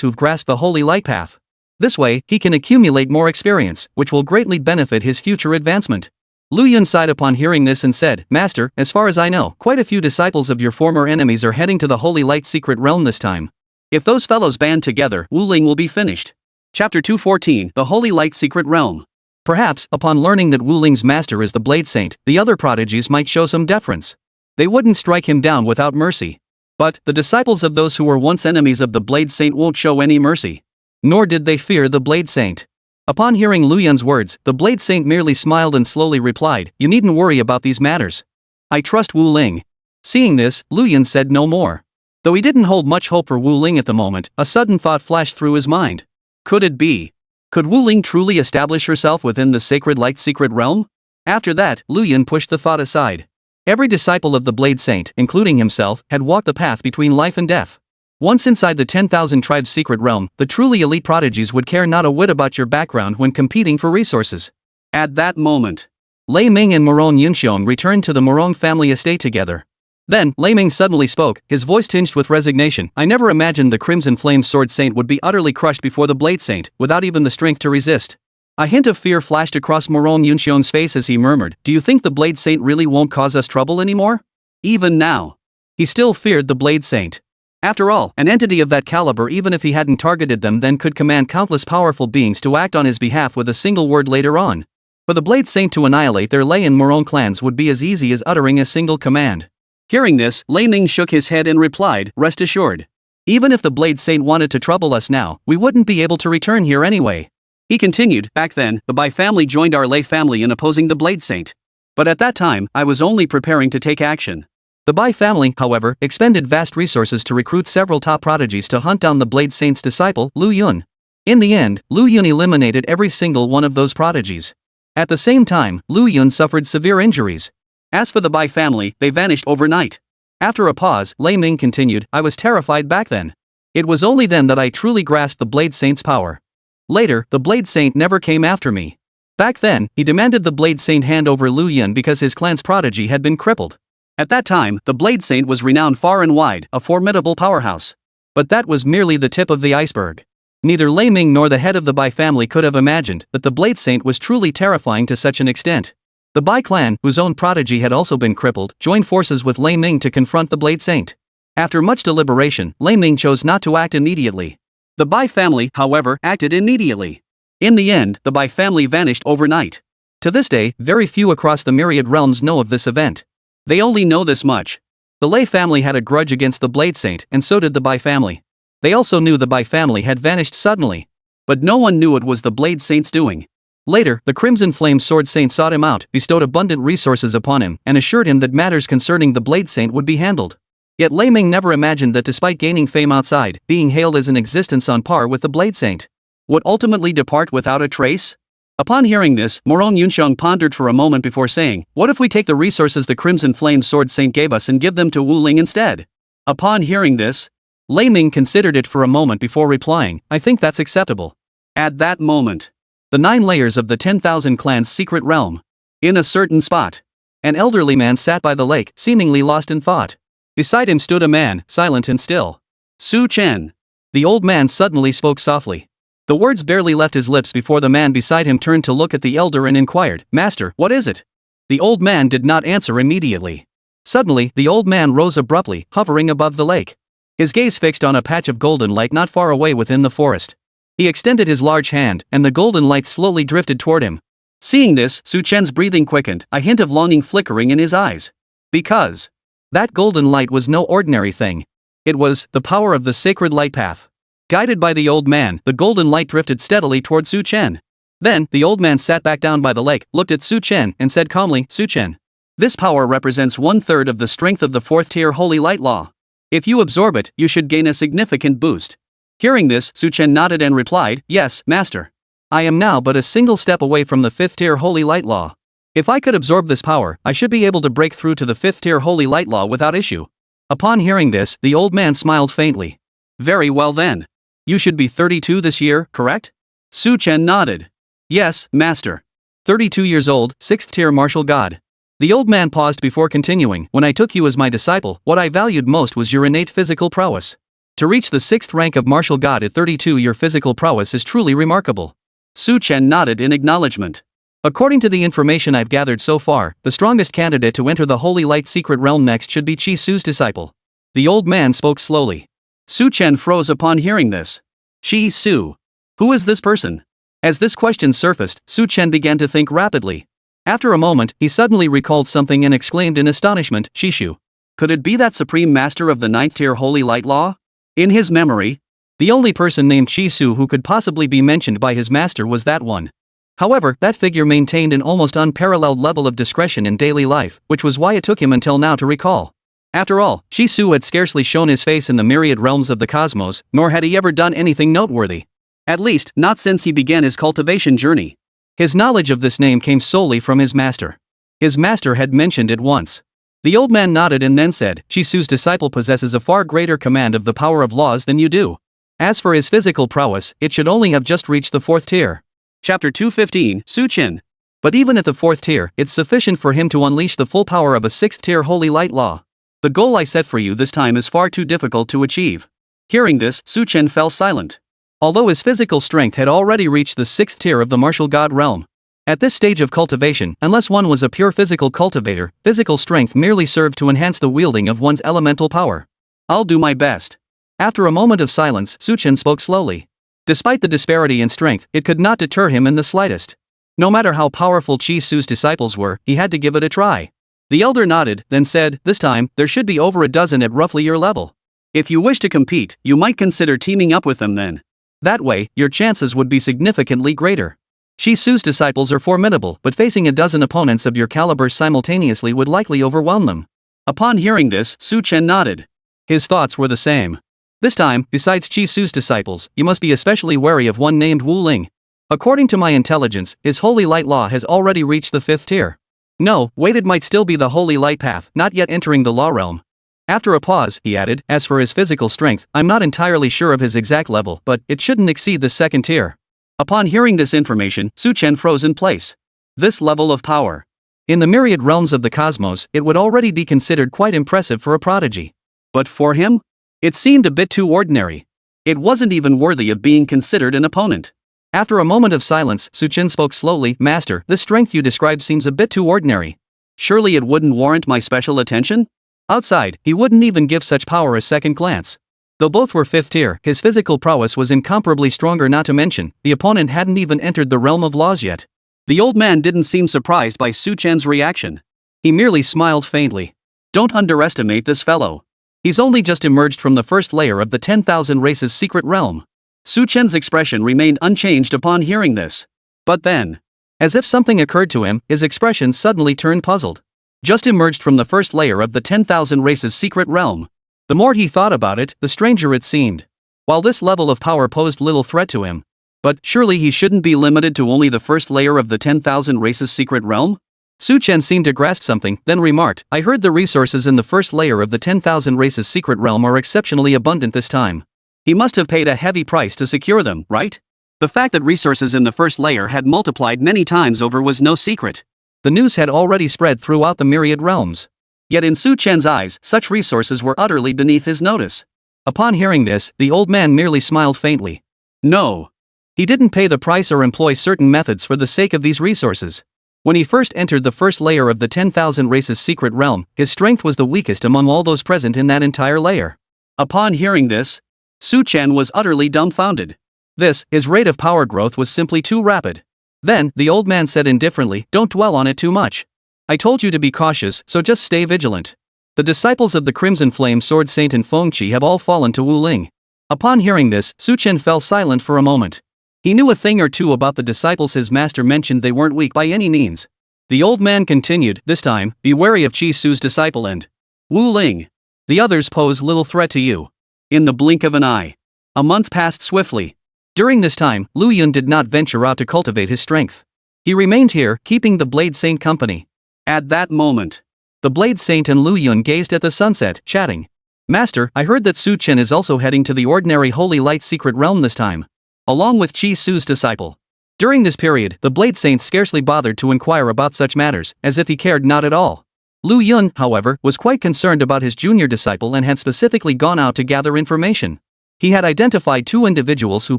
who've grasped the Holy Light path. This way, he can accumulate more experience, which will greatly benefit his future advancement. Lu Yun sighed upon hearing this and said, Master, as far as I know, quite a few disciples of your former enemies are heading to the Holy Light Secret Realm this time. If those fellows band together, Wu Ling will be finished. Chapter 214, The Holy Light Secret Realm. Perhaps, upon learning that Wu Ling's master is the Blade Saint, the other prodigies might show some deference. They wouldn't strike him down without mercy. But, the disciples of those who were once enemies of the Blade Saint won't show any mercy. Nor did they fear the Blade Saint. Upon hearing Lu Yun's words, the Blade Saint merely smiled and slowly replied, You needn't worry about these matters. I trust Wu Ling. Seeing this, Lu Yun said no more. Though he didn't hold much hope for Wu Ling at the moment, a sudden thought flashed through his mind. Could it be? Could Wu Ling truly establish herself within the Sacred Light Secret Realm? After that, Lu Yun pushed the thought aside. Every disciple of the Blade Saint, including himself, had walked the path between life and death. Once inside the 10,000 Tribes Secret Realm, the truly elite prodigies would care not a whit about your background when competing for resources. At that moment, Lei Ming and Morong Yunxiong returned to the Morong family estate together. Then, Lei Ming suddenly spoke, his voice tinged with resignation. I never imagined the Crimson Flame Sword Saint would be utterly crushed before the Blade Saint, without even the strength to resist. A hint of fear flashed across Morong Yunxiong's face as he murmured, Do you think the Blade Saint really won't cause us trouble anymore? Even now, he still feared the Blade Saint. After all, an entity of that caliber, even if he hadn't targeted them, then could command countless powerful beings to act on his behalf with a single word later on. For the Blade Saint to annihilate their Lei and Morong clans would be as easy as uttering a single command. Hearing this, Lei Ming shook his head and replied, Rest assured. Even if the Blade Saint wanted to trouble us now, we wouldn't be able to return here anyway. He continued, Back then, the Bai family joined our Lei family in opposing the Blade Saint. But at that time, I was only preparing to take action. The Bai family, however, expended vast resources to recruit several top prodigies to hunt down the Blade Saint's disciple, Lu Yun. In the end, Lu Yun eliminated every single one of those prodigies. At the same time, Lu Yun suffered severe injuries. As for the Bai family, they vanished overnight. After a pause, Lei Ming continued, I was terrified back then. It was only then that I truly grasped the Blade Saint's power. Later, the Blade Saint never came after me. Back then, he demanded the Blade Saint hand over Lu Yun because his clan's prodigy had been crippled. At that time, the Blade Saint was renowned far and wide, a formidable powerhouse. But that was merely the tip of the iceberg. Neither Lei Ming nor the head of the Bai family could have imagined that the Blade Saint was truly terrifying to such an extent. The Bai clan, whose own prodigy had also been crippled, joined forces with Lei Ming to confront the Blade Saint. After much deliberation, Lei Ming chose not to act immediately. The Bai family, however, acted immediately. In the end, the Bai family vanished overnight. To this day, very few across the myriad realms know of this event. They only know this much. The Lei family had a grudge against the Blade Saint, and so did the Bai family. They also knew the Bai family had vanished suddenly. But no one knew it was the Blade Saint's doing. Later, the Crimson Flame Sword Saint sought him out, bestowed abundant resources upon him, and assured him that matters concerning the Blade Saint would be handled. Yet Lei Ming never imagined that despite gaining fame outside, being hailed as an existence on par with the Blade Saint, would ultimately depart without a trace? Upon hearing this, Morong Yunxiang pondered for a moment before saying, "What if we take the resources the Crimson Flame Sword Saint gave us and give them to Wu Ling instead?" Upon hearing this, Lei Ming considered it for a moment before replying, "I think that's acceptable." At that moment, the 9 layers of the 10,000 clans' secret realm. In a certain spot, an elderly man sat by the lake, seemingly lost in thought. Beside him stood a man, silent and still. Su Chen. The old man suddenly spoke softly. The words barely left his lips before the man beside him turned to look at the elder and inquired, "Master, what is it?" The old man did not answer immediately. Suddenly, the old man rose abruptly, hovering above the lake. His gaze fixed on a patch of golden light not far away within the forest. He extended his large hand, and the golden light slowly drifted toward him. Seeing this, Su Chen's breathing quickened, a hint of longing flickering in his eyes. Because that golden light was no ordinary thing. It was the power of the sacred light path. Guided by the old man, the golden light drifted steadily toward Su Chen. Then, the old man sat back down by the lake, looked at Su Chen, and said calmly, "Su Chen. This power represents 1/3 of the strength of the 4th tier Holy Light Law. If you absorb it, you should gain a significant boost." Hearing this, Su Chen nodded and replied, "Yes, Master. I am now but a single step away from the 5th tier Holy Light Law. If I could absorb this power, I should be able to break through to the 5th tier Holy Light Law without issue." Upon hearing this, the old man smiled faintly. "Very well then. You should be 32 this year, correct?" Su Chen nodded. "Yes, Master. 32 years old, 6th tier martial god." The old man paused before continuing, "When I took you as my disciple, what I valued most was your innate physical prowess. To reach the 6th rank of martial god at 32, your physical prowess is truly remarkable." Su Chen nodded in acknowledgement. "According to the information I've gathered so far, the strongest candidate to enter the Holy Light Secret Realm next should be Chi Su's disciple." The old man spoke slowly. Su Chen froze upon hearing this. Chi Su. Who is this person? As this question surfaced, Su Chen began to think rapidly. After a moment, he suddenly recalled something and exclaimed in astonishment, "Shishu. Could it be that supreme master of the 9th tier Holy Light Law?" In his memory, the only person named Chi Su who could possibly be mentioned by his master was that one. However, that figure maintained an almost unparalleled level of discretion in daily life, which was why it took him until now to recall. After all, Chi Su had scarcely shown his face in the myriad realms of the cosmos, nor had he ever done anything noteworthy. At least, not since he began his cultivation journey. His knowledge of this name came solely from his master. His master had mentioned it once. The old man nodded and then said, "Chi Su's disciple possesses a far greater command of the power of laws than you do. As for his physical prowess, it should only have just reached the 4th tier. Chapter 215, Su Chen. But even at the 4th tier, it's sufficient for him to unleash the full power of a 6th tier Holy Light Law. The goal I set for you this time is far too difficult to achieve." Hearing this, Su Chen fell silent. Although his physical strength had already reached the 6th tier of the martial god realm. At this stage of cultivation, unless one was a pure physical cultivator, physical strength merely served to enhance the wielding of one's elemental power. "I'll do my best." After a moment of silence, Su Chen spoke slowly. Despite the disparity in strength, it could not deter him in the slightest. No matter how powerful Chi Su's disciples were, he had to give it a try. The elder nodded, then said, "This time, there should be over a dozen at roughly your level. If you wish to compete, you might consider teaming up with them then. That way, your chances would be significantly greater. Chi Su's disciples are formidable, but facing a dozen opponents of your caliber simultaneously would likely overwhelm them." Upon hearing this, Su Chen nodded. His thoughts were the same. This time, besides Chi Su's disciples, you must be especially wary of one named Wu Ling. According to my intelligence, his Holy Light Law has already reached the 5th tier. No, wait, it might still be the Holy Light Path, not yet entering the Law Realm. After a pause, he added, "As for his physical strength, I'm not entirely sure of his exact level, but it shouldn't exceed the 2nd tier. Upon hearing this information, Su Chen froze in place. This level of power. In the myriad realms of the cosmos, it would already be considered quite impressive for a prodigy. But for him? It seemed a bit too ordinary. It wasn't even worthy of being considered an opponent. After a moment of silence, Suchen spoke slowly. Master, the strength you describe seems a bit too ordinary. Surely it wouldn't warrant my special attention? Outside, he wouldn't even give such power a second glance. Though both were 5th tier, his physical prowess was incomparably stronger, not to mention, the opponent hadn't even entered the realm of laws yet. The old man didn't seem surprised by Suchen's reaction. He merely smiled faintly. Don't underestimate this fellow. He's only just emerged from the first layer of the 10,000 races secret realm. Suchen's expression remained unchanged upon hearing this. But then, as if something occurred to him, his expression suddenly turned puzzled. Just emerged from the first layer of the 10,000 races secret realm. The more he thought about it, the stranger it seemed. While this level of power posed little threat to him. But surely he shouldn't be limited to only the first layer of the 10,000 races secret realm? Suchen seemed to grasp something, then remarked, I heard the resources in the first layer of the 10,000 races secret realm are exceptionally abundant this time. He must have paid a heavy price to secure them, right? The fact that resources in the first layer had multiplied many times over was no secret. The news had already spread throughout the myriad realms. Yet in Suchen's eyes, such resources were utterly beneath his notice. Upon hearing this, the old man merely smiled faintly. No. He didn't pay the price or employ certain methods for the sake of these resources. When he first entered the first layer of the 10,000 races secret realm, his strength was the weakest among all those present in that entire layer. Upon hearing this, Suchen was utterly dumbfounded. His rate of power growth was simply too rapid. Then, the old man said indifferently, don't dwell on it too much. I told you to be cautious, so just stay vigilant. The disciples of the Crimson Flame Sword Saint and Fengqi have all fallen to Wu Ling. Upon hearing this, Suchen fell silent for a moment. He knew a thing or two about the disciples his master mentioned. They weren't weak by any means. The old man continued, this time, be wary of Qi Su's disciple and Wu Ling. The others pose little threat to you. In the blink of an eye. A month passed swiftly. During this time, Lu Yun did not venture out to cultivate his strength. He remained here, keeping the Blade Saint company. At that moment, the Blade Saint and Lu Yun gazed at the sunset, chatting. Master, I heard that Suchen is also heading to the ordinary Holy Light secret realm this time. Along with Qi Su's disciple. During this period, the Blade Saint scarcely bothered to inquire about such matters, as if he cared not at all. Lu Yun, however, was quite concerned about his junior disciple and had specifically gone out to gather information. He had identified 2 individuals who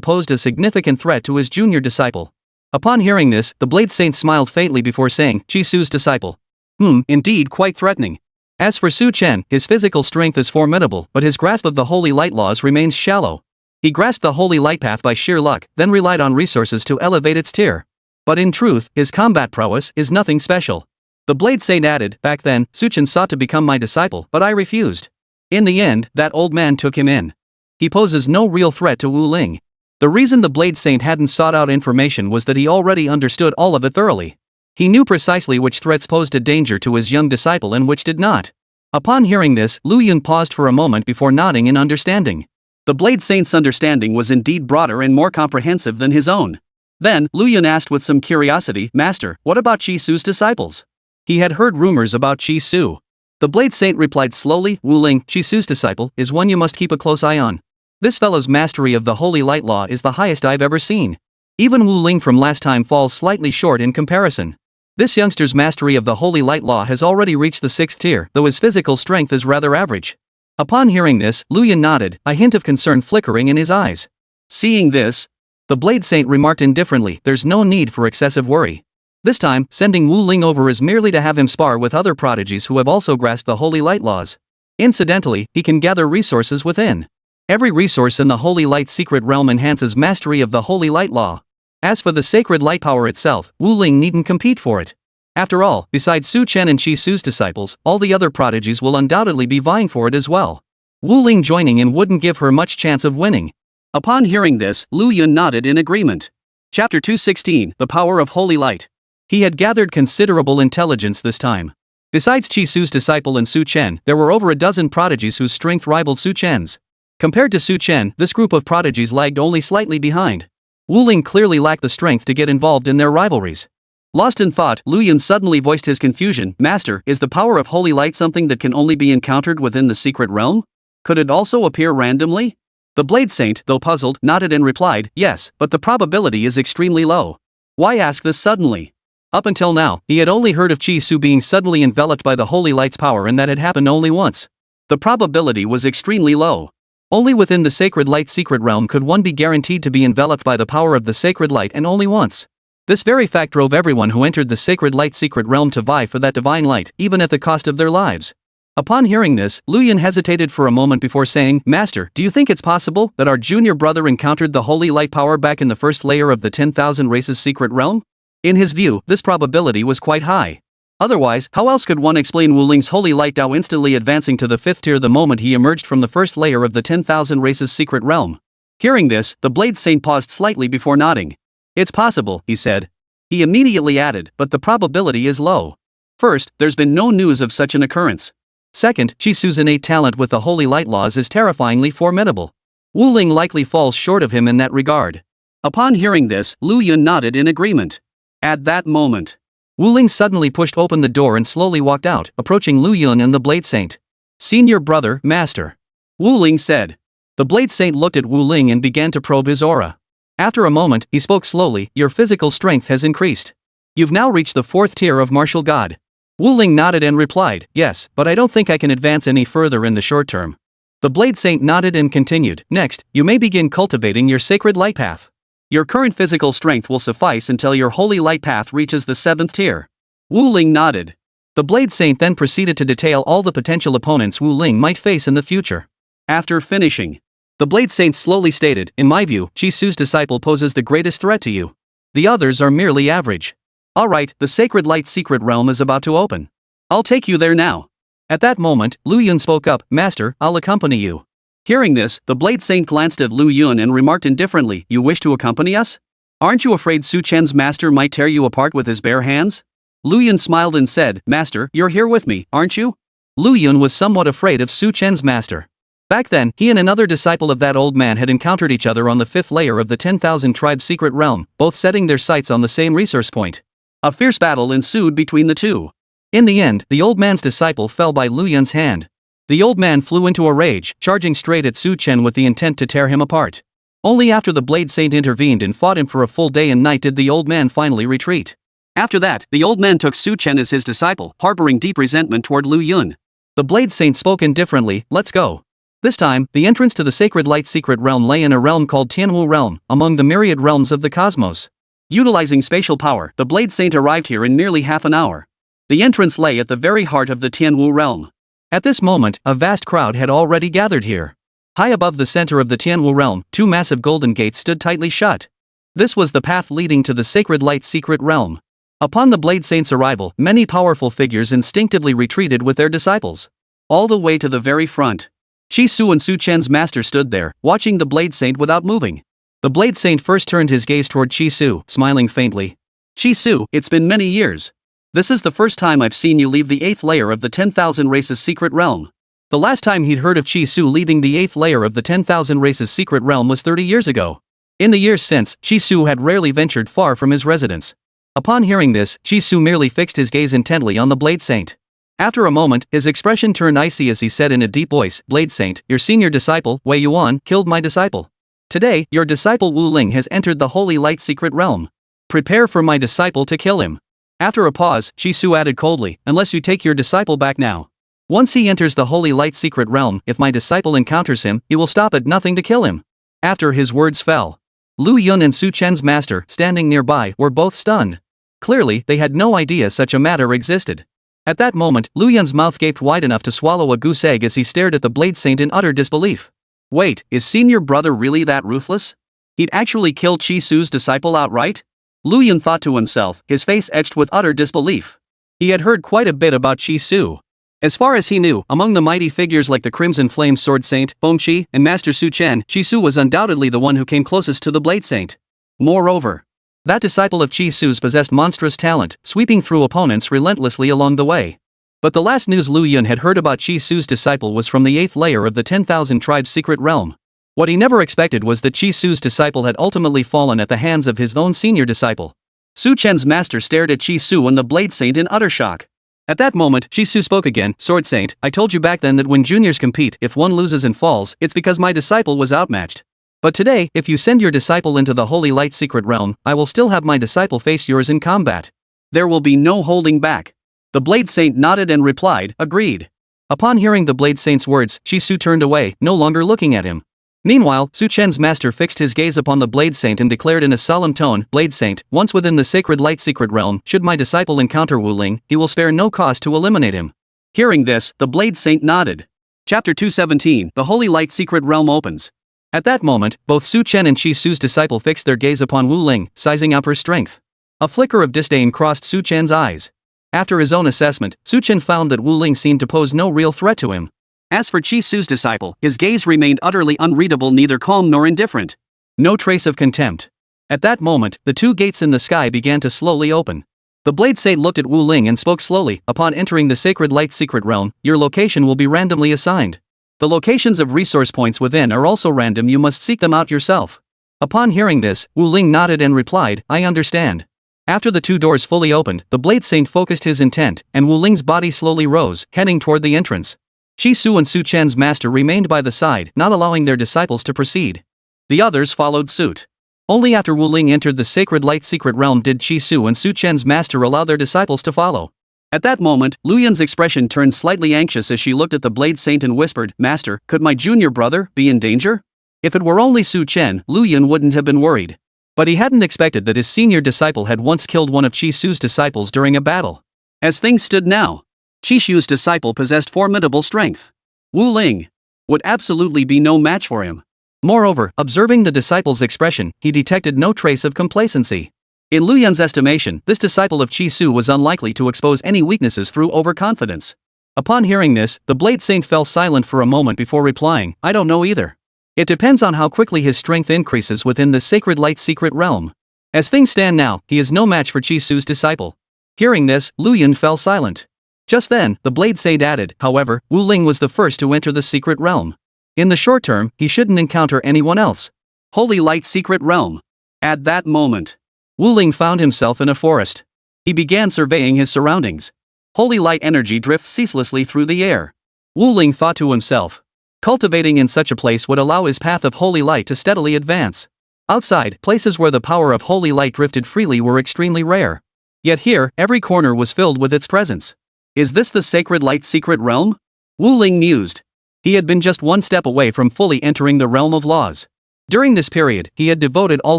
posed a significant threat to his junior disciple. Upon hearing this, the Blade Saint smiled faintly before saying, Qi Su's disciple. Indeed quite threatening. As for Suchen, his physical strength is formidable, but his grasp of the Holy Light laws remains shallow. He grasped the Holy Light path by sheer luck, then relied on resources to elevate its tier. But in truth, his combat prowess is nothing special. The Blade Saint added, back then, Suchen sought to become my disciple, but I refused. In the end, that old man took him in. He poses no real threat to Wu Ling. The reason the Blade Saint hadn't sought out information was that he already understood all of it thoroughly. He knew precisely which threats posed a danger to his young disciple and which did not. Upon hearing this, Lu Yun paused for a moment before nodding in understanding. The Blade Saint's understanding was indeed broader and more comprehensive than his own. Then, Lu Yun asked with some curiosity, Master, what about Qi Su's disciples? He had heard rumors about Qi Su. The Blade Saint replied slowly, Wu Ling, Qi Su's disciple, is one you must keep a close eye on. This fellow's mastery of the Holy Light Law is the highest I've ever seen. Even Wu Ling from last time falls slightly short in comparison. This youngster's mastery of the Holy Light Law has already reached the 6th tier, though his physical strength is rather average. Upon hearing this, Lu Yun nodded, a hint of concern flickering in his eyes. Seeing this, the Blade Saint remarked indifferently, there's no need for excessive worry. This time, sending Wu Ling over is merely to have him spar with other prodigies who have also grasped the Holy Light laws. Incidentally, he can gather resources within. Every resource in the Holy Light secret realm enhances mastery of the Holy Light Law. As for the sacred light power itself, Wu Ling needn't compete for it. After all, besides Suchen and Qi Su's disciples, all the other prodigies will undoubtedly be vying for it as well. Wu Ling joining in wouldn't give her much chance of winning. Upon hearing this, Lu Yun nodded in agreement. Chapter 216, The Power of Holy Light. He had gathered considerable intelligence this time. Besides Qi Su's disciple and Suchen, there were over a dozen prodigies whose strength rivaled Suchen's. Compared to Suchen, this group of prodigies lagged only slightly behind. Wu Ling clearly lacked the strength to get involved in their rivalries. Lost in thought, Lu Yun suddenly voiced his confusion. Master, is the power of Holy Light something that can only be encountered within the secret realm? Could it also appear randomly? The Blade Saint, though puzzled, nodded and replied, yes, but the probability is extremely low. Why ask this suddenly? Up until now, he had only heard of Qi Su being suddenly enveloped by the Holy Light's power, and that had happened only once. The probability was extremely low. Only within the sacred light secret realm could one be guaranteed to be enveloped by the power of the sacred light, and only once. This very fact drove everyone who entered the sacred light secret realm to vie for that divine light, even at the cost of their lives. Upon hearing this, Lu Yun hesitated for a moment before saying, "Master, do you think it's possible that our junior brother encountered the holy light power back in the first layer of the 10,000 races secret realm?" In his view, this probability was quite high. Otherwise, how else could one explain Wu Ling's holy light Dao instantly advancing to the 5th tier the moment he emerged from the first layer of the 10,000 races secret realm? Hearing this, the Blade Saint paused slightly before nodding. "It's possible," he said. He immediately added, "but the probability is low. First, there's been no news of such an occurrence. Second, Chi Su's innate talent with the holy light laws is terrifyingly formidable. Wu Ling likely falls short of him in that regard." Upon hearing this, Lu Yun nodded in agreement. At that moment, Wu Ling suddenly pushed open the door and slowly walked out, approaching Lu Yun and the Blade Saint. "Senior brother, master," Wu Ling said. The Blade Saint looked at Wu Ling and began to probe his aura. After a moment, he spoke slowly, "Your physical strength has increased. You've now reached the 4th tier of martial god." Wu Ling nodded and replied, "Yes, but I don't think I can advance any further in the short term." The Blade Saint nodded and continued, "Next, you may begin cultivating your sacred light path. Your current physical strength will suffice until your holy light path reaches the 7th tier." Wu Ling nodded. The Blade Saint then proceeded to detail all the potential opponents Wu Ling might face in the future. After finishing, the Blade Saint slowly stated, "In my view, Chi Su's disciple poses the greatest threat to you. The others are merely average. Alright, the sacred light secret realm is about to open. I'll take you there now." At that moment, Lu Yun spoke up, "Master, I'll accompany you." Hearing this, the Blade Saint glanced at Lu Yun and remarked indifferently, "You wish to accompany us? Aren't you afraid Su Chen's master might tear you apart with his bare hands?" Lu Yun smiled and said, "Master, you're here with me, aren't you?" Lu Yun was somewhat afraid of Su Chen's master. Back then, he and another disciple of that old man had encountered each other on the 5th layer of the 10,000 tribes secret realm, both setting their sights on the same resource point. A fierce battle ensued between the two. In the end, the old man's disciple fell by Lu Yun's hand. The old man flew into a rage, charging straight at Su Chen with the intent to tear him apart. Only after the Blade Saint intervened and fought him for a full day and night did the old man finally retreat. After that, the old man took Su Chen as his disciple, harboring deep resentment toward Lu Yun. The Blade Saint spoke indifferently, "Let's go." This time, the entrance to the sacred light secret realm lay in a realm called Tianwu realm, among the myriad realms of the cosmos. Utilizing spatial power, the Blade Saint arrived here in nearly half an hour. The entrance lay at the very heart of the Tianwu realm. At this moment, a vast crowd had already gathered here. High above the center of the Tianwu realm, two massive golden gates stood tightly shut. This was the path leading to the sacred light secret realm. Upon the Blade Saint's arrival, many powerful figures instinctively retreated with their disciples. All the way to the very front, Chi Su and Su Chen's master stood there, watching the Blade Saint without moving. The Blade Saint first turned his gaze toward Chi Su, smiling faintly. "Chi Su, it's been many years. This is the first time I've seen you leave the 8th layer of the 10,000 races secret realm." The last time he'd heard of Chi Su leaving the 8th layer of the 10,000 races secret realm was 30 years ago. In the years since, Chi Su had rarely ventured far from his residence. Upon hearing this, Chi Su merely fixed his gaze intently on the Blade Saint. After a moment, his expression turned icy as he said in a deep voice, "Blade Saint, your senior disciple, Wei Yuan, killed my disciple. Today, your disciple Wu Ling has entered the holy light secret realm. Prepare for my disciple to kill him." After a pause, Chi Su added coldly, "Unless you take your disciple back now. Once he enters the holy light secret realm, if my disciple encounters him, he will stop at nothing to kill him." After his words fell, Lu Yun and Su Chen's master, standing nearby, were both stunned. Clearly, they had no idea such a matter existed. At that moment, Lu Yun's mouth gaped wide enough to swallow a goose egg as he stared at the Blade Saint in utter disbelief. Wait, is senior brother really that ruthless? He'd actually kill Chi Su's disciple outright? Lu Yun thought to himself, his face etched with utter disbelief. He had heard quite a bit about Chi Su. As far as he knew, among the mighty figures like the Crimson Flame Sword Saint, Feng Qi, and Master Su Chen, Chi Su was undoubtedly the one who came closest to the Blade Saint. Moreover, that disciple of Chi Su's possessed monstrous talent, sweeping through opponents relentlessly along the way. But the last news Lu Yun had heard about Chi Su's disciple was from the 8th layer of the 10,000 tribes secret realm. What he never expected was that Chi Su's disciple had ultimately fallen at the hands of his own senior disciple. Su Chen's master stared at Chi Su and the Blade Saint in utter shock. At that moment, Chi Su spoke again, "Sword Saint, I told you back then that when juniors compete, if one loses and falls, it's because my disciple was outmatched. But today, if you send your disciple into the holy light secret realm, I will still have my disciple face yours in combat. There will be no holding back." The Blade Saint nodded and replied, "Agreed." Upon hearing the Blade Saint's words, Chi Su turned away, no longer looking at him. Meanwhile, Su Chen's master fixed his gaze upon the Blade Saint and declared in a solemn tone, "Blade Saint, once within the sacred light secret realm, should my disciple encounter Wu Ling, he will spare no cost to eliminate him." Hearing this, the Blade Saint nodded. Chapter 217, The Holy Light Secret Realm opens. At that moment, both Su Chen and Chi Su's disciple fixed their gaze upon Wu Ling, sizing up her strength. A flicker of disdain crossed Su Chen's eyes. After his own assessment, Su Chen found that Wu Ling seemed to pose no real threat to him. As for Chi Su's disciple, his gaze remained utterly unreadable, neither calm nor indifferent. No trace of contempt. At that moment, the two gates in the sky began to slowly open. The Blade Saint looked at Wu Ling and spoke slowly, "Upon entering the sacred light secret realm, your location will be randomly assigned. The locations of resource points within are also random, you must seek them out yourself." Upon hearing this, Wu Ling nodded and replied, "I understand." After the two doors fully opened, the Blade Saint focused his intent, and Wu Ling's body slowly rose, heading toward the entrance. Chi Su and Su Chen's master remained by the side, not allowing their disciples to proceed. The others followed suit. Only after Wu Ling entered the sacred light secret realm did Chi Su and Su Chen's master allow their disciples to follow. At that moment, Lu Yun's expression turned slightly anxious as she looked at the Blade Saint and whispered, "Master, could my junior brother be in danger?" If it were only Su Chen, Lu Yun wouldn't have been worried. But he hadn't expected that his senior disciple had once killed one of Chi Su's disciples during a battle. As things stood now, Chi Su's disciple possessed formidable strength. Wu Ling would absolutely be no match for him. Moreover, observing the disciple's expression, he detected no trace of complacency. In Lu Yun's estimation, this disciple of Chi Su was unlikely to expose any weaknesses through overconfidence. Upon hearing this, the Blade Saint fell silent for a moment before replying, "I don't know either. It depends on how quickly his strength increases within the sacred light secret realm. As things stand now, he is no match for Chi Su's disciple." Hearing this, Lu Yun fell silent. Just then, the Blade Saint added, "However, Wu Ling was the first to enter the secret realm. In the short term, he shouldn't encounter anyone else." Holy Light Secret Realm. At that moment, Wu Ling found himself in a forest. He began surveying his surroundings. Holy light energy drifts ceaselessly through the air. Wu Ling thought to himself. Cultivating in such a place would allow his path of holy light to steadily advance. Outside, places where the power of holy light drifted freely were extremely rare. Yet here, every corner was filled with its presence. Is this the sacred light secret realm? Wu Ling mused. He had been just one step away from fully entering the realm of laws. During this period, he had devoted all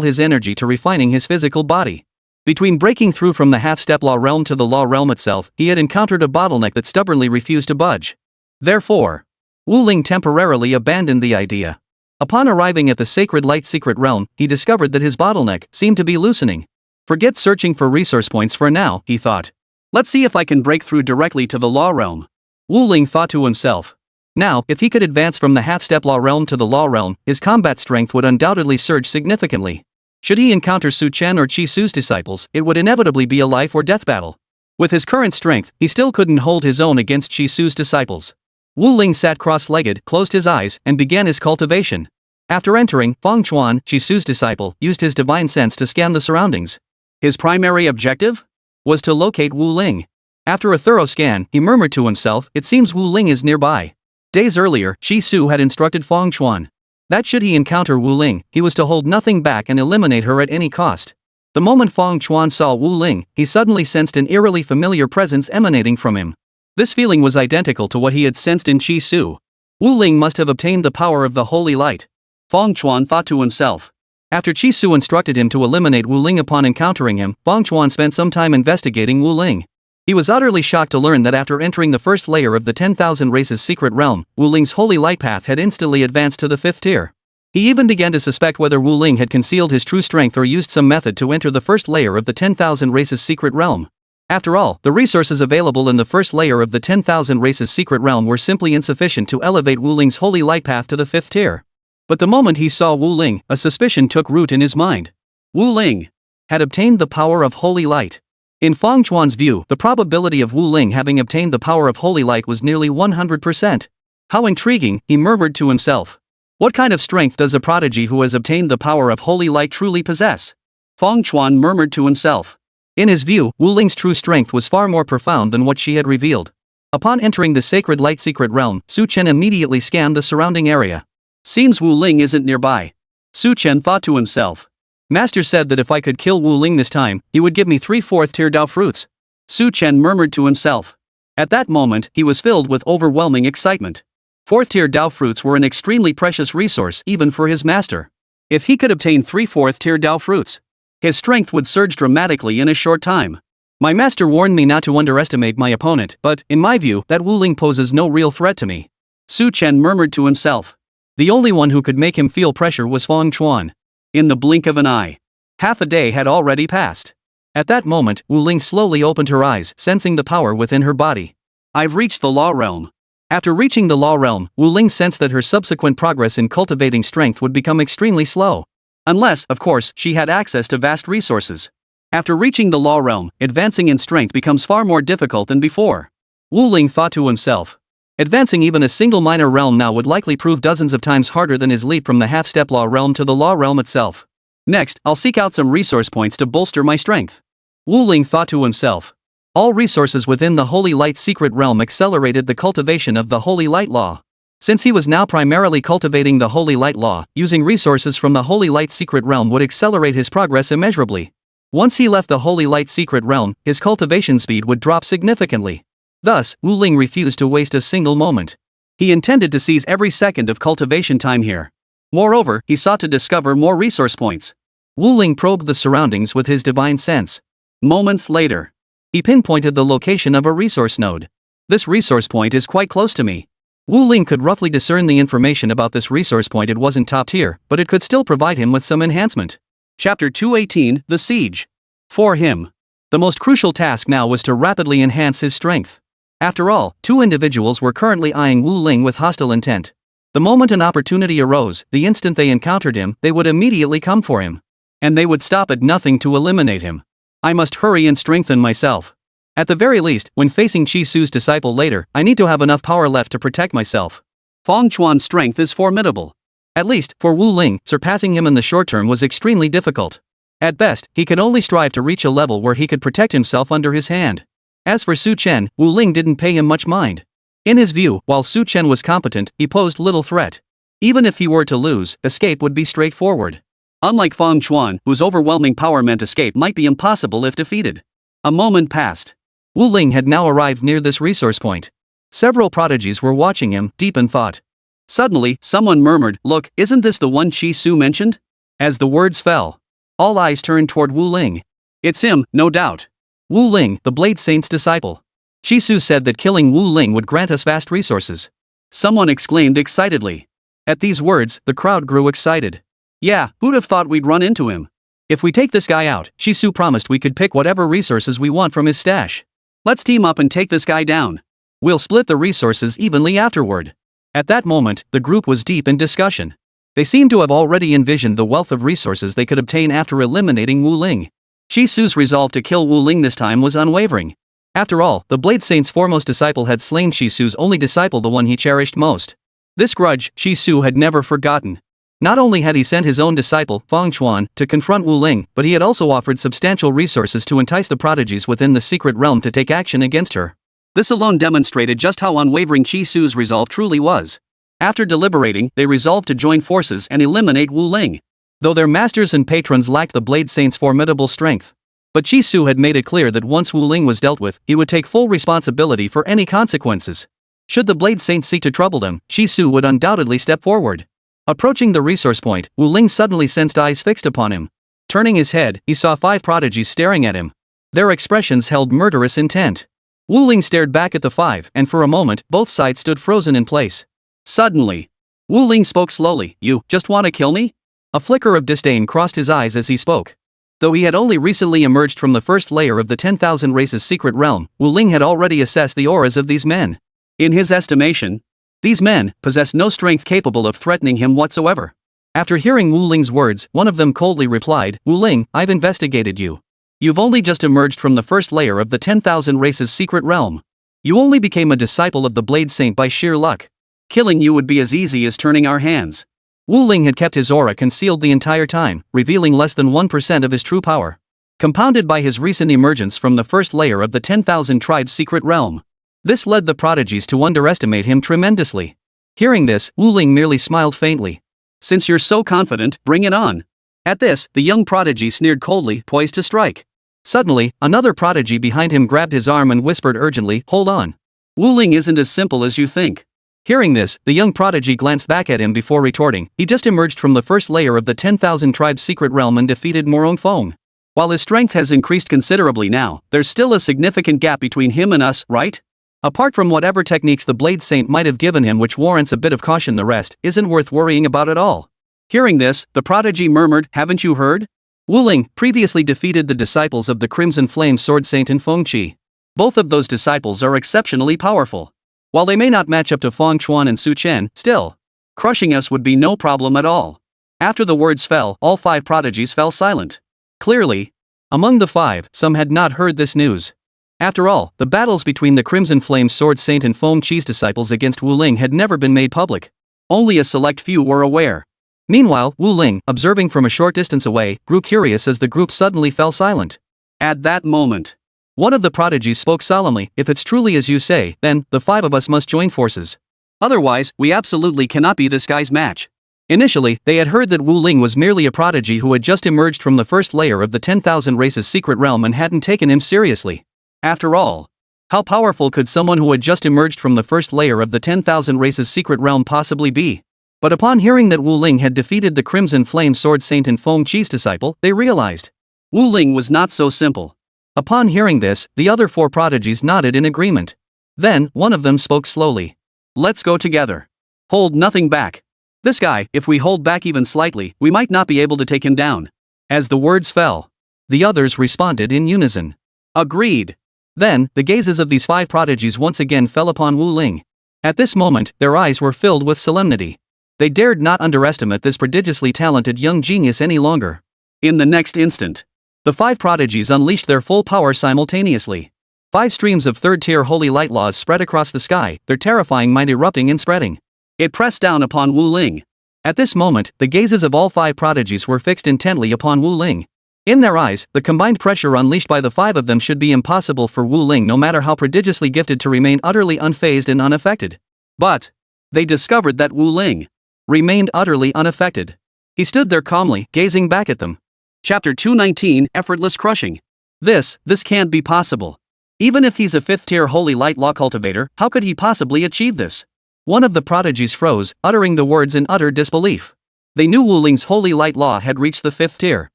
his energy to refining his physical body. Between breaking through from the half-step law realm to the law realm itself, he had encountered a bottleneck that stubbornly refused to budge. Therefore, Wu Ling temporarily abandoned the idea. Upon arriving at the sacred light secret realm, he discovered that his bottleneck seemed to be loosening. Forget searching for resource points for now, he thought. Let's see if I can break through directly to the law realm. Wu Ling thought to himself. Now, if he could advance from the half-step law realm to the law realm, his combat strength would undoubtedly surge significantly. Should he encounter Su Chen or Chi Su's disciples, it would inevitably be a life or death battle. With his current strength, he still couldn't hold his own against Chi Su's disciples. Wu Ling sat cross-legged, closed his eyes, and began his cultivation. After entering, Fang Chuan, Chi Su's disciple, used his divine sense to scan the surroundings. His primary objective was to locate Wu Ling. After a thorough scan, he murmured to himself, "It seems Wu Ling is nearby." Days earlier, Chi Su had instructed Fang Chuan that should he encounter Wu Ling, he was to hold nothing back and eliminate her at any cost. The moment Fang Chuan saw Wu Ling, he suddenly sensed an eerily familiar presence emanating from him. This feeling was identical to what he had sensed in Chi Su. Wu Ling must have obtained the power of the holy light. Fang Chuan thought to himself. After Chi Su instructed him to eliminate Wu Ling upon encountering him, Fang Chuan spent some time investigating Wu Ling. He was utterly shocked to learn that after entering the first layer of the 10,000 Races secret realm, Wu Ling's holy light path had instantly advanced to the 5th tier. He even began to suspect whether Wu Ling had concealed his true strength or used some method to enter the first layer of the 10,000 Races secret realm. After all, the resources available in the first layer of the 10,000 Races secret realm were simply insufficient to elevate Wu Ling's holy light path to the 5th tier. But the moment he saw Wu Ling, a suspicion took root in his mind. Wu Ling had obtained the power of holy light. In Fang Chuan's view, the probability of Wu Ling having obtained the power of holy light was nearly 100%. How intriguing, he murmured to himself. What kind of strength does a prodigy who has obtained the power of holy light truly possess? Fang Chuan murmured to himself. In his view, Wu Ling's true strength was far more profound than what she had revealed. Upon entering the sacred light secret realm, Su Chen immediately scanned the surrounding area. Seems Wu Ling isn't nearby. Su Chen thought to himself. Master said that if I could kill Wu Ling this time, he would give me 3/4 tier Dao fruits. Su Chen murmured to himself. At that moment, he was filled with overwhelming excitement. Fourth-tier Dao fruits were an extremely precious resource even for his master. If he could obtain 3 fourth-tier Dao fruits, his strength would surge dramatically in a short time. My master warned me not to underestimate my opponent, but, in my view, that Wu Ling poses no real threat to me. Su Chen murmured to himself. The only one who could make him feel pressure was Feng Chuan. In the blink of an eye, half a day had already passed. At that moment, Wu Ling slowly opened her eyes, sensing the power within her body. I've reached the law realm. After reaching the law realm, Wu Ling sensed that her subsequent progress in cultivating strength would become extremely slow. Unless, of course, she had access to vast resources. After reaching the law realm, advancing in strength becomes far more difficult than before. Wu Ling thought to himself. Advancing even a single minor realm now would likely prove dozens of times harder than his leap from the half-step law realm to the law realm itself. Next, I'll seek out some resource points to bolster my strength. Wu Ling thought to himself. All resources within the Holy Light secret realm accelerated the cultivation of the Holy Light Law. Since he was now primarily cultivating the Holy Light Law, using resources from the Holy Light secret realm would accelerate his progress immeasurably. Once he left the Holy Light secret realm, his cultivation speed would drop significantly. Thus, Wu Ling refused to waste a single moment. He intended to seize every second of cultivation time here. Moreover, he sought to discover more resource points. Wu Ling probed the surroundings with his divine sense. Moments later, he pinpointed the location of a resource node. This resource point is quite close to me. Wu Ling could roughly discern the information about this resource point. It wasn't top tier, but it could still provide him with some enhancement. Chapter 218, The Siege. For him, the most crucial task now was to rapidly enhance his strength. After all, 2 individuals were currently eyeing Wu Ling with hostile intent. The moment an opportunity arose, the instant they encountered him, they would immediately come for him. And they would stop at nothing to eliminate him. I must hurry and strengthen myself. At the very least, when facing Chi Su's disciple later, I need to have enough power left to protect myself. Feng Chuan's strength is formidable. At least, for Wu Ling, surpassing him in the short term was extremely difficult. At best, he could only strive to reach a level where he could protect himself under his hand. As for Su Chen, Wu Ling didn't pay him much mind. In his view, while Su Chen was competent, he posed little threat. Even if he were to lose, escape would be straightforward. Unlike Feng Chuan, whose overwhelming power meant escape might be impossible if defeated. A moment passed. Wu Ling had now arrived near this resource point. Several prodigies were watching him, deep in thought. Suddenly, someone murmured, "Look, isn't this the one Chi Su mentioned?" As the words fell, all eyes turned toward Wu Ling. It's him, no doubt. Wu Ling, the Blade Saint's disciple. Chi Su said that killing Wu Ling would grant us vast resources. Someone exclaimed excitedly. At these words, the crowd grew excited. Yeah, who'd have thought we'd run into him? If we take this guy out, Chi Su promised we could pick whatever resources we want from his stash. Let's team up and take this guy down. We'll split the resources evenly afterward. At that moment, the group was deep in discussion. They seemed to have already envisioned the wealth of resources they could obtain after eliminating Wu Ling. Chi Su's resolve to kill Wu Ling this time was unwavering. After all, the Blade Saint's foremost disciple had slain Chi Su's only disciple, the one he cherished most. This grudge, Chi Su had never forgotten. Not only had he sent his own disciple, Feng Chuan, to confront Wu Ling, but he had also offered substantial resources to entice the prodigies within the secret realm to take action against her. This alone demonstrated just how unwavering Chi Su's resolve truly was. After deliberating, they resolved to join forces and eliminate Wu Ling. Though their masters and patrons lacked the Blade Saint's formidable strength. But Chi Su had made it clear that once Wu Ling was dealt with, he would take full responsibility for any consequences. Should the Blade Saint seek to trouble them, Chi Su would undoubtedly step forward. Approaching the resource point, Wu Ling suddenly sensed eyes fixed upon him. Turning his head, he saw 5 prodigies staring at him. Their expressions held murderous intent. Wu Ling stared back at the 5, and for a moment, both sides stood frozen in place. Suddenly, Wu Ling spoke slowly. "You just want to kill me?" A flicker of disdain crossed his eyes as he spoke. Though he had only recently emerged from the first layer of the 10,000 Races secret realm, Wu Ling had already assessed the auras of these men. In his estimation, these men possessed no strength capable of threatening him whatsoever. After hearing Wu Ling's words, one of them coldly replied, "Wu Ling, I've investigated you. You've only just emerged from the first layer of the 10,000 Races secret realm. You only became a disciple of the Blade Saint by sheer luck. Killing you would be as easy as turning our hands." Wu Ling had kept his aura concealed the entire time, revealing less than 1% of his true power. Compounded by his recent emergence from the first layer of the 10,000 tribes secret realm. This led the prodigies to underestimate him tremendously. Hearing this, Wu Ling merely smiled faintly. "Since you're so confident, bring it on." At this, the young prodigy sneered coldly, poised to strike. Suddenly, another prodigy behind him grabbed his arm and whispered urgently, "Hold on. Wu Ling isn't as simple as you think. Hearing this, the young prodigy glanced back at him before retorting. He just emerged from the first layer of the 10,000 tribes secret realm and defeated Morong Fong. While his strength has increased considerably now, there's still a significant gap between him and us, right? Apart from whatever techniques the Blade Saint might have given him which warrants a bit of caution, the rest isn't worth worrying about at all. Hearing this, the prodigy murmured, haven't you heard? Wu Ling previously defeated the disciples of the Crimson Flame Sword Saint and Feng Qi. Both of those disciples are exceptionally powerful. While they may not match up to Feng Chuan and Su Chen, still, crushing us would be no problem at all. After the words fell, all 5 prodigies fell silent. Clearly, among the 5, some had not heard this news. After all, the battles between the Crimson Flame Sword Saint and Feng Qi's disciples against Wu Ling had never been made public. Only a select few were aware. Meanwhile, Wu Ling, observing from a short distance away, grew curious as the group suddenly fell silent. At that moment, one of the prodigies spoke solemnly, if it's truly as you say, then, the 5 of us must join forces. Otherwise, we absolutely cannot be this guy's match. Initially, they had heard that Wu Ling was merely a prodigy who had just emerged from the first layer of the 10,000 races secret realm and hadn't taken him seriously. After all, how powerful could someone who had just emerged from the first layer of the 10,000 races secret realm possibly be? But upon hearing that Wu Ling had defeated the Crimson Flame Sword Saint and Feng Qi's disciple, they realized Wu Ling was not so simple. Upon hearing this, the other 4 prodigies nodded in agreement. Then, one of them spoke slowly. Let's go together. Hold nothing back. This guy, if we hold back even slightly, we might not be able to take him down. As the words fell, the others responded in unison. Agreed. Then, the gazes of these 5 prodigies once again fell upon Wu Ling. At this moment, their eyes were filled with solemnity. They dared not underestimate this prodigiously talented young genius any longer. In the next instant, the 5 prodigies unleashed their full power simultaneously. 5 streams of third-tier holy light laws spread across the sky, their terrifying might erupting and spreading. It pressed down upon Wu Ling. At this moment, the gazes of all 5 prodigies were fixed intently upon Wu Ling. In their eyes, the combined pressure unleashed by the 5 of them should be impossible for Wu Ling, no matter how prodigiously gifted, to remain utterly unfazed and unaffected. But they discovered that Wu Ling remained utterly unaffected. He stood there calmly, gazing back at them. Chapter 219, Effortless Crushing. This can't be possible. Even if he's a 5th-tier holy light law cultivator, how could he possibly achieve this? One of the prodigies froze, uttering the words in utter disbelief. They knew Wu Ling's holy light law had reached the 5th tier.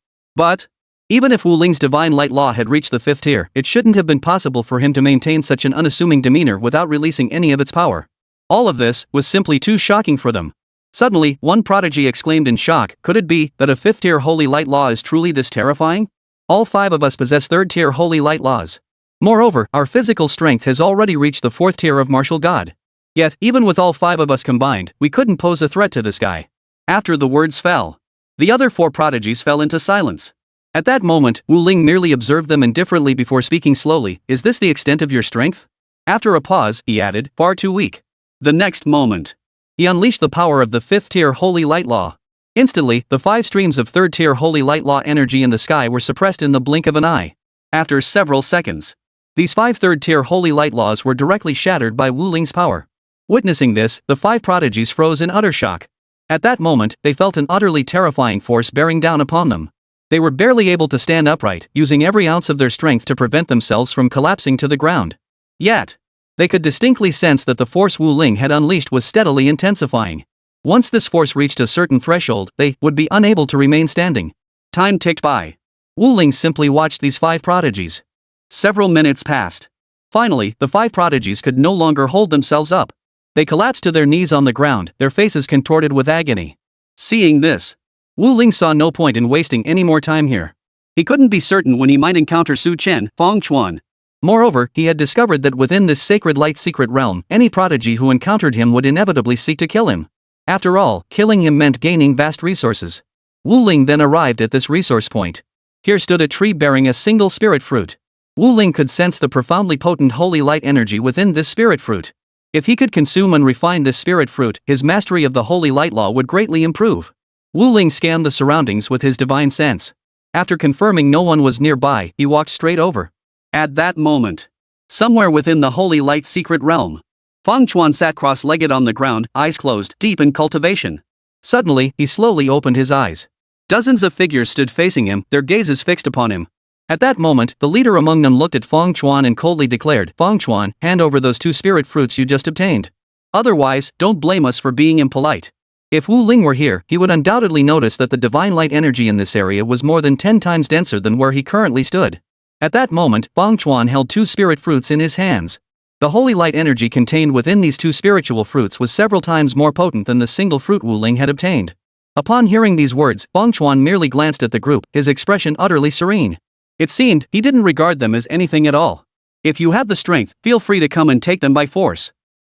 But even if Wu Ling's divine light law had reached the 5th tier, it shouldn't have been possible for him to maintain such an unassuming demeanor without releasing any of its power. All of this was simply too shocking for them. Suddenly, one prodigy exclaimed in shock, could it be that a 5th-tier holy light law is truly this terrifying? All 5 of us possess 3rd-tier holy light laws. Moreover, our physical strength has already reached the 4th tier of martial god. Yet, even with all 5 of us combined, we couldn't pose a threat to this guy. After the words fell, the other 4 prodigies fell into silence. At that moment, Wu Ling merely observed them indifferently before speaking slowly, is this the extent of your strength? After a pause, he added, far too weak. The next moment, he unleashed the power of the 5th-tier holy light law. Instantly, the 5 streams of 3rd-tier holy light law energy in the sky were suppressed in the blink of an eye. After several seconds, these 5 3rd-tier holy light laws were directly shattered by Wu Ling's power. Witnessing this, the 5 prodigies froze in utter shock. At that moment, they felt an utterly terrifying force bearing down upon them. They were barely able to stand upright, using every ounce of their strength to prevent themselves from collapsing to the ground. Yet, they could distinctly sense that the force Wu Ling had unleashed was steadily intensifying. Once this force reached a certain threshold, they would be unable to remain standing. Time ticked by. Wu Ling simply watched these 5 prodigies. Several minutes passed. Finally, the 5 prodigies could no longer hold themselves up. They collapsed to their knees on the ground, their faces contorted with agony. Seeing this, Wu Ling saw no point in wasting any more time here. He couldn't be certain when he might encounter Su Chen, Feng Chuan. Moreover, he had discovered that within this sacred light secret realm, any prodigy who encountered him would inevitably seek to kill him. After all, killing him meant gaining vast resources. Wu Ling then arrived at this resource point. Here stood a tree bearing a single spirit fruit. Wu Ling could sense the profoundly potent holy light energy within this spirit fruit. If he could consume and refine this spirit fruit, his mastery of the holy light law would greatly improve. Wu Ling scanned the surroundings with his divine sense. After confirming no one was nearby, he walked straight over. At that moment, somewhere within the holy light secret realm, Feng Chuan sat cross-legged on the ground, eyes closed, deep in cultivation. Suddenly, he slowly opened his eyes. Dozens of figures stood facing him, their gazes fixed upon him. At that moment, the leader among them looked at Feng Chuan and coldly declared, "Feng Chuan, hand over those 2 spirit fruits you just obtained. Otherwise, don't blame us for being impolite." If Wu Ling were here, he would undoubtedly notice that the divine light energy in this area was more than 10 times denser than where he currently stood. At that moment, Feng Chuan held 2 spirit fruits in his hands. The holy light energy contained within these 2 spiritual fruits was several times more potent than the single fruit Wu Ling had obtained. Upon hearing these words, Feng Chuan merely glanced at the group, his expression utterly serene. It seemed he didn't regard them as anything at all. "If you have the strength, feel free to come and take them by force."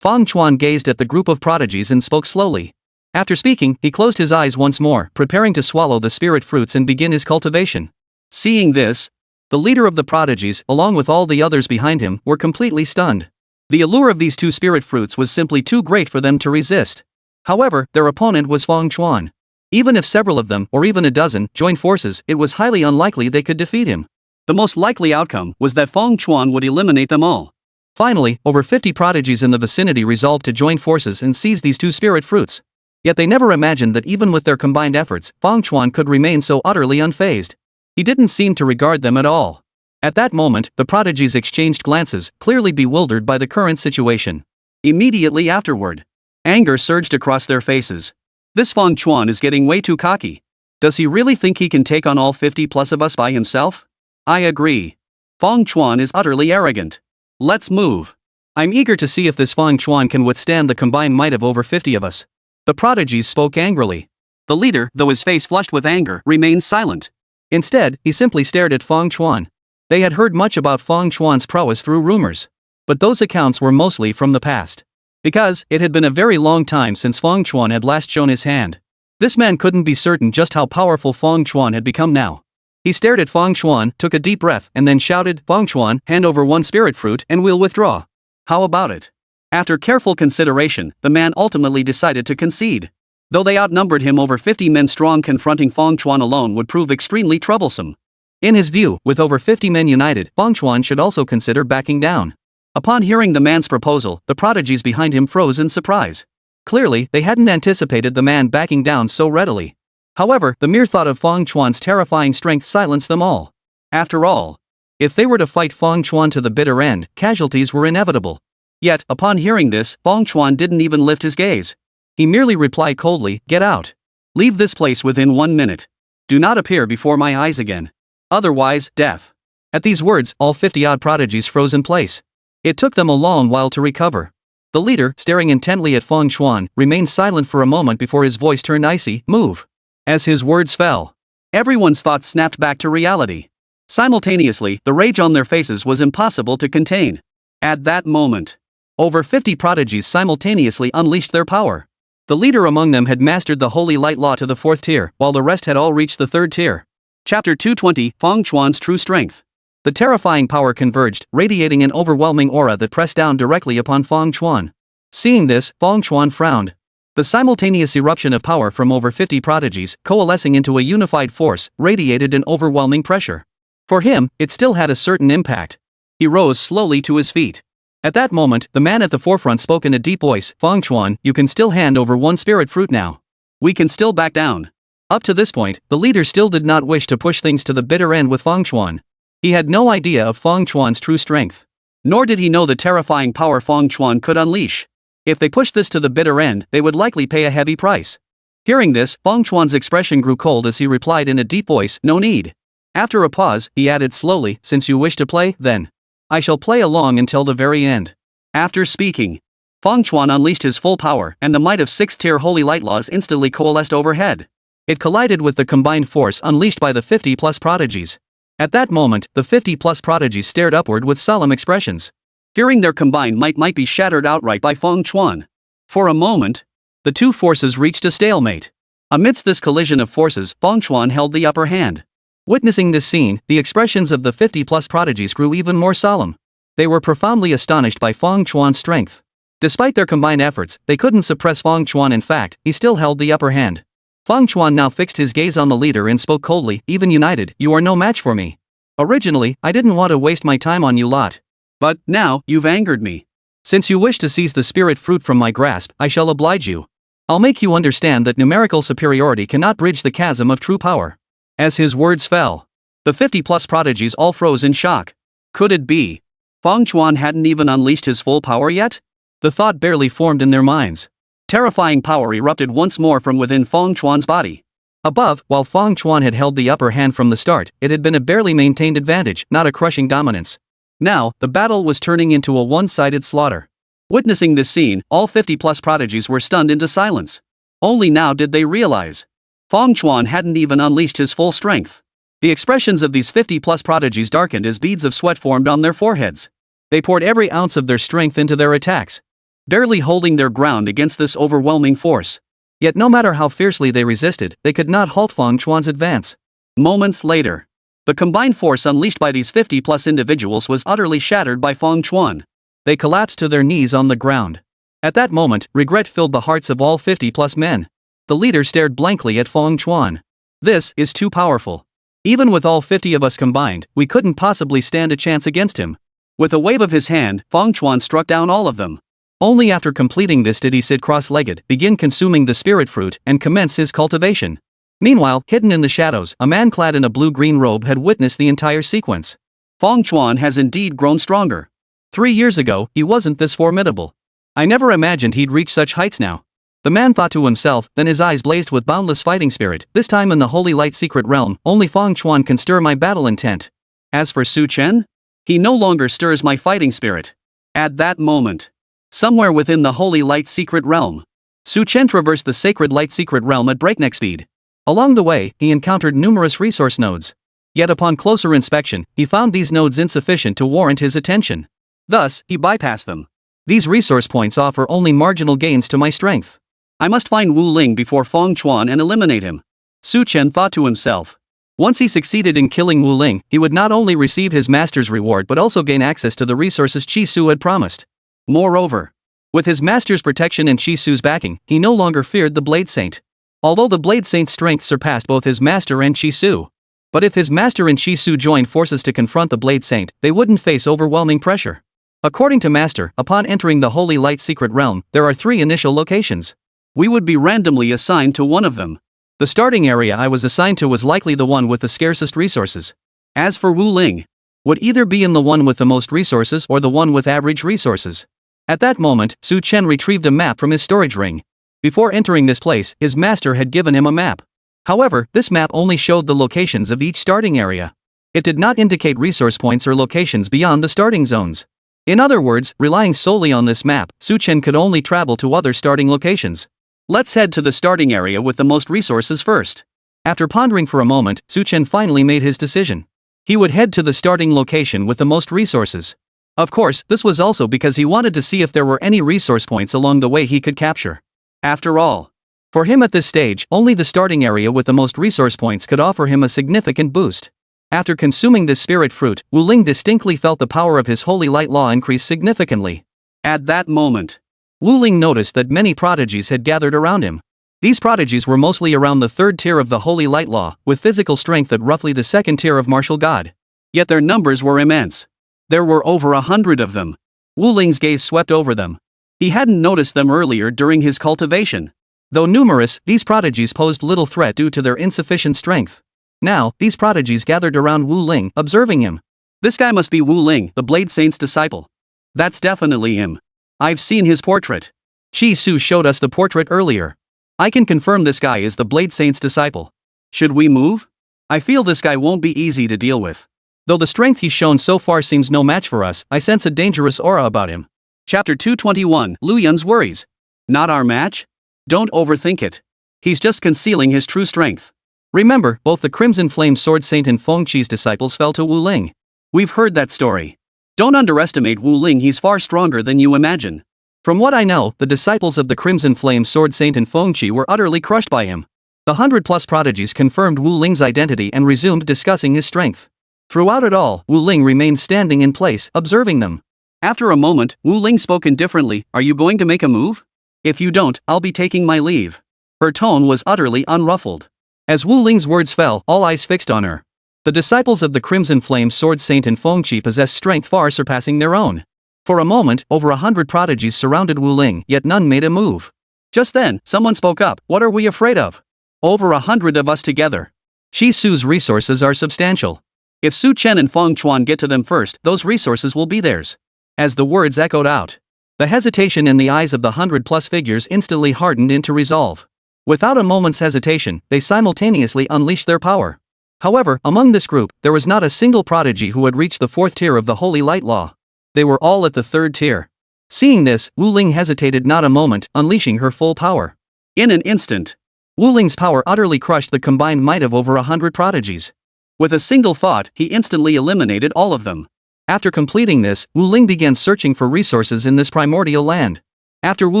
Feng Chuan gazed at the group of prodigies and spoke slowly. After speaking, he closed his eyes once more, preparing to swallow the spirit fruits and begin his cultivation. Seeing this, the leader of the prodigies, along with all the others behind him, were completely stunned. The allure of these 2 spirit fruits was simply too great for them to resist. However, their opponent was Feng Chuan. Even if several of them, or even a dozen, joined forces, it was highly unlikely they could defeat him. The most likely outcome was that Feng Chuan would eliminate them all. Finally, over 50 prodigies in the vicinity resolved to join forces and seize these 2 spirit fruits. Yet they never imagined that even with their combined efforts, Feng Chuan could remain so utterly unfazed. He didn't seem to regard them at all. At that moment, the prodigies exchanged glances, clearly bewildered by the current situation. Immediately afterward, anger surged across their faces. "This Feng Chuan is getting way too cocky. Does he really think he can take on all 50 plus of us by himself? I agree. Feng Chuan is utterly arrogant. Let's move. I'm eager to see if this Feng Chuan can withstand the combined might of over 50 of us." The prodigies spoke angrily. The leader, though his face flushed with anger, remained silent. Instead, he simply stared at Feng Chuan. They had heard much about Feng Chuan's prowess through rumors. But those accounts were mostly from the past. Because it had been a very long time since Feng Chuan had last shown his hand. This man couldn't be certain just how powerful Feng Chuan had become now. He stared at Feng Chuan, took a deep breath, and then shouted, "Feng Chuan, hand over 1 spirit fruit and we'll withdraw. How about it?" After careful consideration, the man ultimately decided to concede. Though they outnumbered him over 50 men strong, confronting Feng Chuan alone would prove extremely troublesome. In his view, with over 50 men united, Feng Chuan should also consider backing down. Upon hearing the man's proposal, the prodigies behind him froze in surprise. Clearly, they hadn't anticipated the man backing down so readily. However, the mere thought of Feng Chuan's terrifying strength silenced them all. After all, if they were to fight Feng Chuan to the bitter end, casualties were inevitable. Yet, upon hearing this, Feng Chuan didn't even lift his gaze. He merely replied coldly, "Get out. Leave this place within 1 minute. Do not appear before my eyes again. Otherwise, death." At these words, all 50-odd prodigies froze in place. It took them a long while to recover. The leader, staring intently at Feng Chuan, remained silent for a moment before his voice turned icy. "Move." As his words fell, everyone's thoughts snapped back to reality. Simultaneously, the rage on their faces was impossible to contain. At that moment, over 50 prodigies simultaneously unleashed their power. The leader among them had mastered the holy light law to the 4th tier, while the rest had all reached the 3rd tier. Chapter 220, Feng Chuan's True Strength. The terrifying power converged, radiating an overwhelming aura that pressed down directly upon Feng Chuan. Seeing this, Feng Chuan frowned. The simultaneous eruption of power from over 50 prodigies, coalescing into a unified force, radiated an overwhelming pressure. For him, it still had a certain impact. He rose slowly to his feet. At that moment, the man at the forefront spoke in a deep voice, "Feng Chuan, you can still hand over 1 spirit fruit now. We can still back down." Up to this point, the leader still did not wish to push things to the bitter end with Feng Chuan. He had no idea of Feng Chuan's true strength. Nor did he know the terrifying power Feng Chuan could unleash. If they pushed this to the bitter end, they would likely pay a heavy price. Hearing this, Feng Chuan's expression grew cold as he replied in a deep voice, "No need." After a pause, he added slowly, "Since you wish to play, then I shall play along until the very end." After speaking, Feng Chuan unleashed his full power, and the might of 6th-tier holy light laws instantly coalesced overhead. It collided with the combined force unleashed by the 50-plus prodigies. At that moment, the 50-plus prodigies stared upward with solemn expressions, fearing their combined might be shattered outright by Feng Chuan. For a moment, the two forces reached a stalemate. Amidst this collision of forces, Feng Chuan held the upper hand. Witnessing this scene, the expressions of the 50-plus prodigies grew even more solemn. They were profoundly astonished by Feng Chuan's strength. Despite their combined efforts, they couldn't suppress Feng Chuan. In fact, he still held the upper hand. Feng Chuan now fixed his gaze on the leader and spoke coldly, "Even united, you are no match for me. Originally, I didn't want to waste my time on you lot. But, now, you've angered me. Since you wish to seize the spirit fruit from my grasp, I shall oblige you. I'll make you understand that numerical superiority cannot bridge the chasm of true power." As his words fell, The 50-plus prodigies all froze in shock. Could it be Feng Chuan hadn't even unleashed his full power yet? The thought barely formed in their minds. Terrifying power erupted once more from within Feng Chuan's body. Above, while Feng Chuan had held the upper hand from the start, it had been a barely maintained advantage, not a crushing dominance. Now, the battle was turning into a one-sided slaughter. Witnessing this scene, all 50-plus prodigies were stunned into silence. Only now did they realize Feng Chuan hadn't even unleashed his full strength. The expressions of these 50-plus prodigies darkened as beads of sweat formed on their foreheads. They poured every ounce of their strength into their attacks, barely holding their ground against this overwhelming force. Yet no matter how fiercely they resisted, they could not halt Feng Chuan's advance. Moments later, the combined force unleashed by these 50-plus individuals was utterly shattered by Feng Chuan. They collapsed to their knees on the ground. At that moment, regret filled the hearts of all 50-plus men. The leader stared blankly at Feng Chuan. This is too powerful. Even with all 50 of us combined, we couldn't possibly stand a chance against him. With a wave of his hand, Feng Chuan struck down all of them. Only after completing this did he sit cross-legged, begin consuming the spirit fruit, and commence his cultivation. Meanwhile, hidden in the shadows, a man clad in a blue-green robe had witnessed the entire sequence. Feng Chuan has indeed grown stronger. 3 years ago, he wasn't this formidable. I never imagined he'd reach such heights now. The man thought to himself, then his eyes blazed with boundless fighting spirit. This time in the Holy Light Secret Realm, only Feng Chuan can stir my battle intent. As for Su Chen, he no longer stirs my fighting spirit. At that moment, somewhere within the Holy Light Secret Realm, Su Chen traversed the Sacred Light Secret Realm at breakneck speed. Along the way, he encountered numerous resource nodes. Yet upon closer inspection, he found these nodes insufficient to warrant his attention. Thus, he bypassed them. These resource points offer only marginal gains to my strength. I must find Wu Ling before Feng Chuan and eliminate him. Su Chen thought to himself. Once he succeeded in killing Wu Ling, he would not only receive his master's reward but also gain access to the resources Chi Su had promised. Moreover, with his master's protection and Chi Su's backing, he no longer feared the Blade Saint. Although the Blade Saint's strength surpassed both his master and Chi Su. But if his master and Chi Su joined forces to confront the Blade Saint, they wouldn't face overwhelming pressure. According to Master, upon entering the Holy Light Secret Realm, there are 3 initial locations. We would be randomly assigned to one of them. The starting area I was assigned to was likely the one with the scarcest resources. As for Wu Ling, would either be in the one with the most resources or the one with average resources. At that moment, Su Chen retrieved a map from his storage ring. Before entering this place, his master had given him a map. However, this map only showed the locations of each starting area. It did not indicate resource points or locations beyond the starting zones. In other words, relying solely on this map, Su Chen could only travel to other starting locations. Let's head to the starting area with the most resources first. After pondering for a moment, Su Chen finally made his decision. He would head to the starting location with the most resources. Of course, this was also because he wanted to see if there were any resource points along the way he could capture. After all, for him at this stage, only the starting area with the most resource points could offer him a significant boost. After consuming this spirit fruit, Wu Ling distinctly felt the power of his holy light law increase significantly. At that moment, Wu Ling noticed that many prodigies had gathered around him. These prodigies were mostly around the 3rd tier of the Holy Light Law, with physical strength at roughly the 2nd tier of Martial God. Yet their numbers were immense. There were over 100 of them. Wu Ling's gaze swept over them. He hadn't noticed them earlier during his cultivation. Though numerous, these prodigies posed little threat due to their insufficient strength. Now, these prodigies gathered around Wu Ling, observing him. This guy must be Wu Ling, the Blade Saint's disciple. That's definitely him. I've seen his portrait. Chi Su showed us the portrait earlier. I can confirm this guy is the Blade Saint's disciple. Should we move? I feel this guy won't be easy to deal with. Though the strength he's shown so far seems no match for us, I sense a dangerous aura about him. Chapter 221, Lu Yun's worries. Not our match? Don't overthink it. He's just concealing his true strength. Remember, both the Crimson Flame Sword Saint and Feng Qi's disciples fell to Wu Ling. We've heard that story. Don't underestimate Wu Ling, he's far stronger than you imagine. From what I know, the disciples of the Crimson Flame Sword Saint and Feng Qi were utterly crushed by him. The 100+ prodigies confirmed Wu Ling's identity and resumed discussing his strength. Throughout it all, Wu Ling remained standing in place, observing them. After a moment, Wu Ling spoke indifferently, "Are you going to make a move? If you don't, I'll be taking my leave." Her tone was utterly unruffled. As Wu Ling's words fell, all eyes fixed on her. The disciples of the Crimson Flame Sword Saint and Feng Qi possessed strength far surpassing their own. For a moment, over 100 prodigies surrounded Wu Ling, yet none made a move. Just then, someone spoke up, "What are we afraid of? Over 100 of us together. Chi Su's resources are substantial. If Su Chen and Feng Chuan get to them first, those resources will be theirs. As the words echoed out, the hesitation in the eyes of the 100+ figures instantly hardened into resolve. Without a moment's hesitation, they simultaneously unleashed their power. However, among this group, there was not a single prodigy who had reached the 4th tier of the Holy Light Law. They were all at the 3rd tier. Seeing this, Wu Ling hesitated not a moment, unleashing her full power. In an instant, Wu Ling's power utterly crushed the combined might of over 100 prodigies. With a single thought, he instantly eliminated all of them. After completing this, Wu Ling began searching for resources in this primordial land. After Wu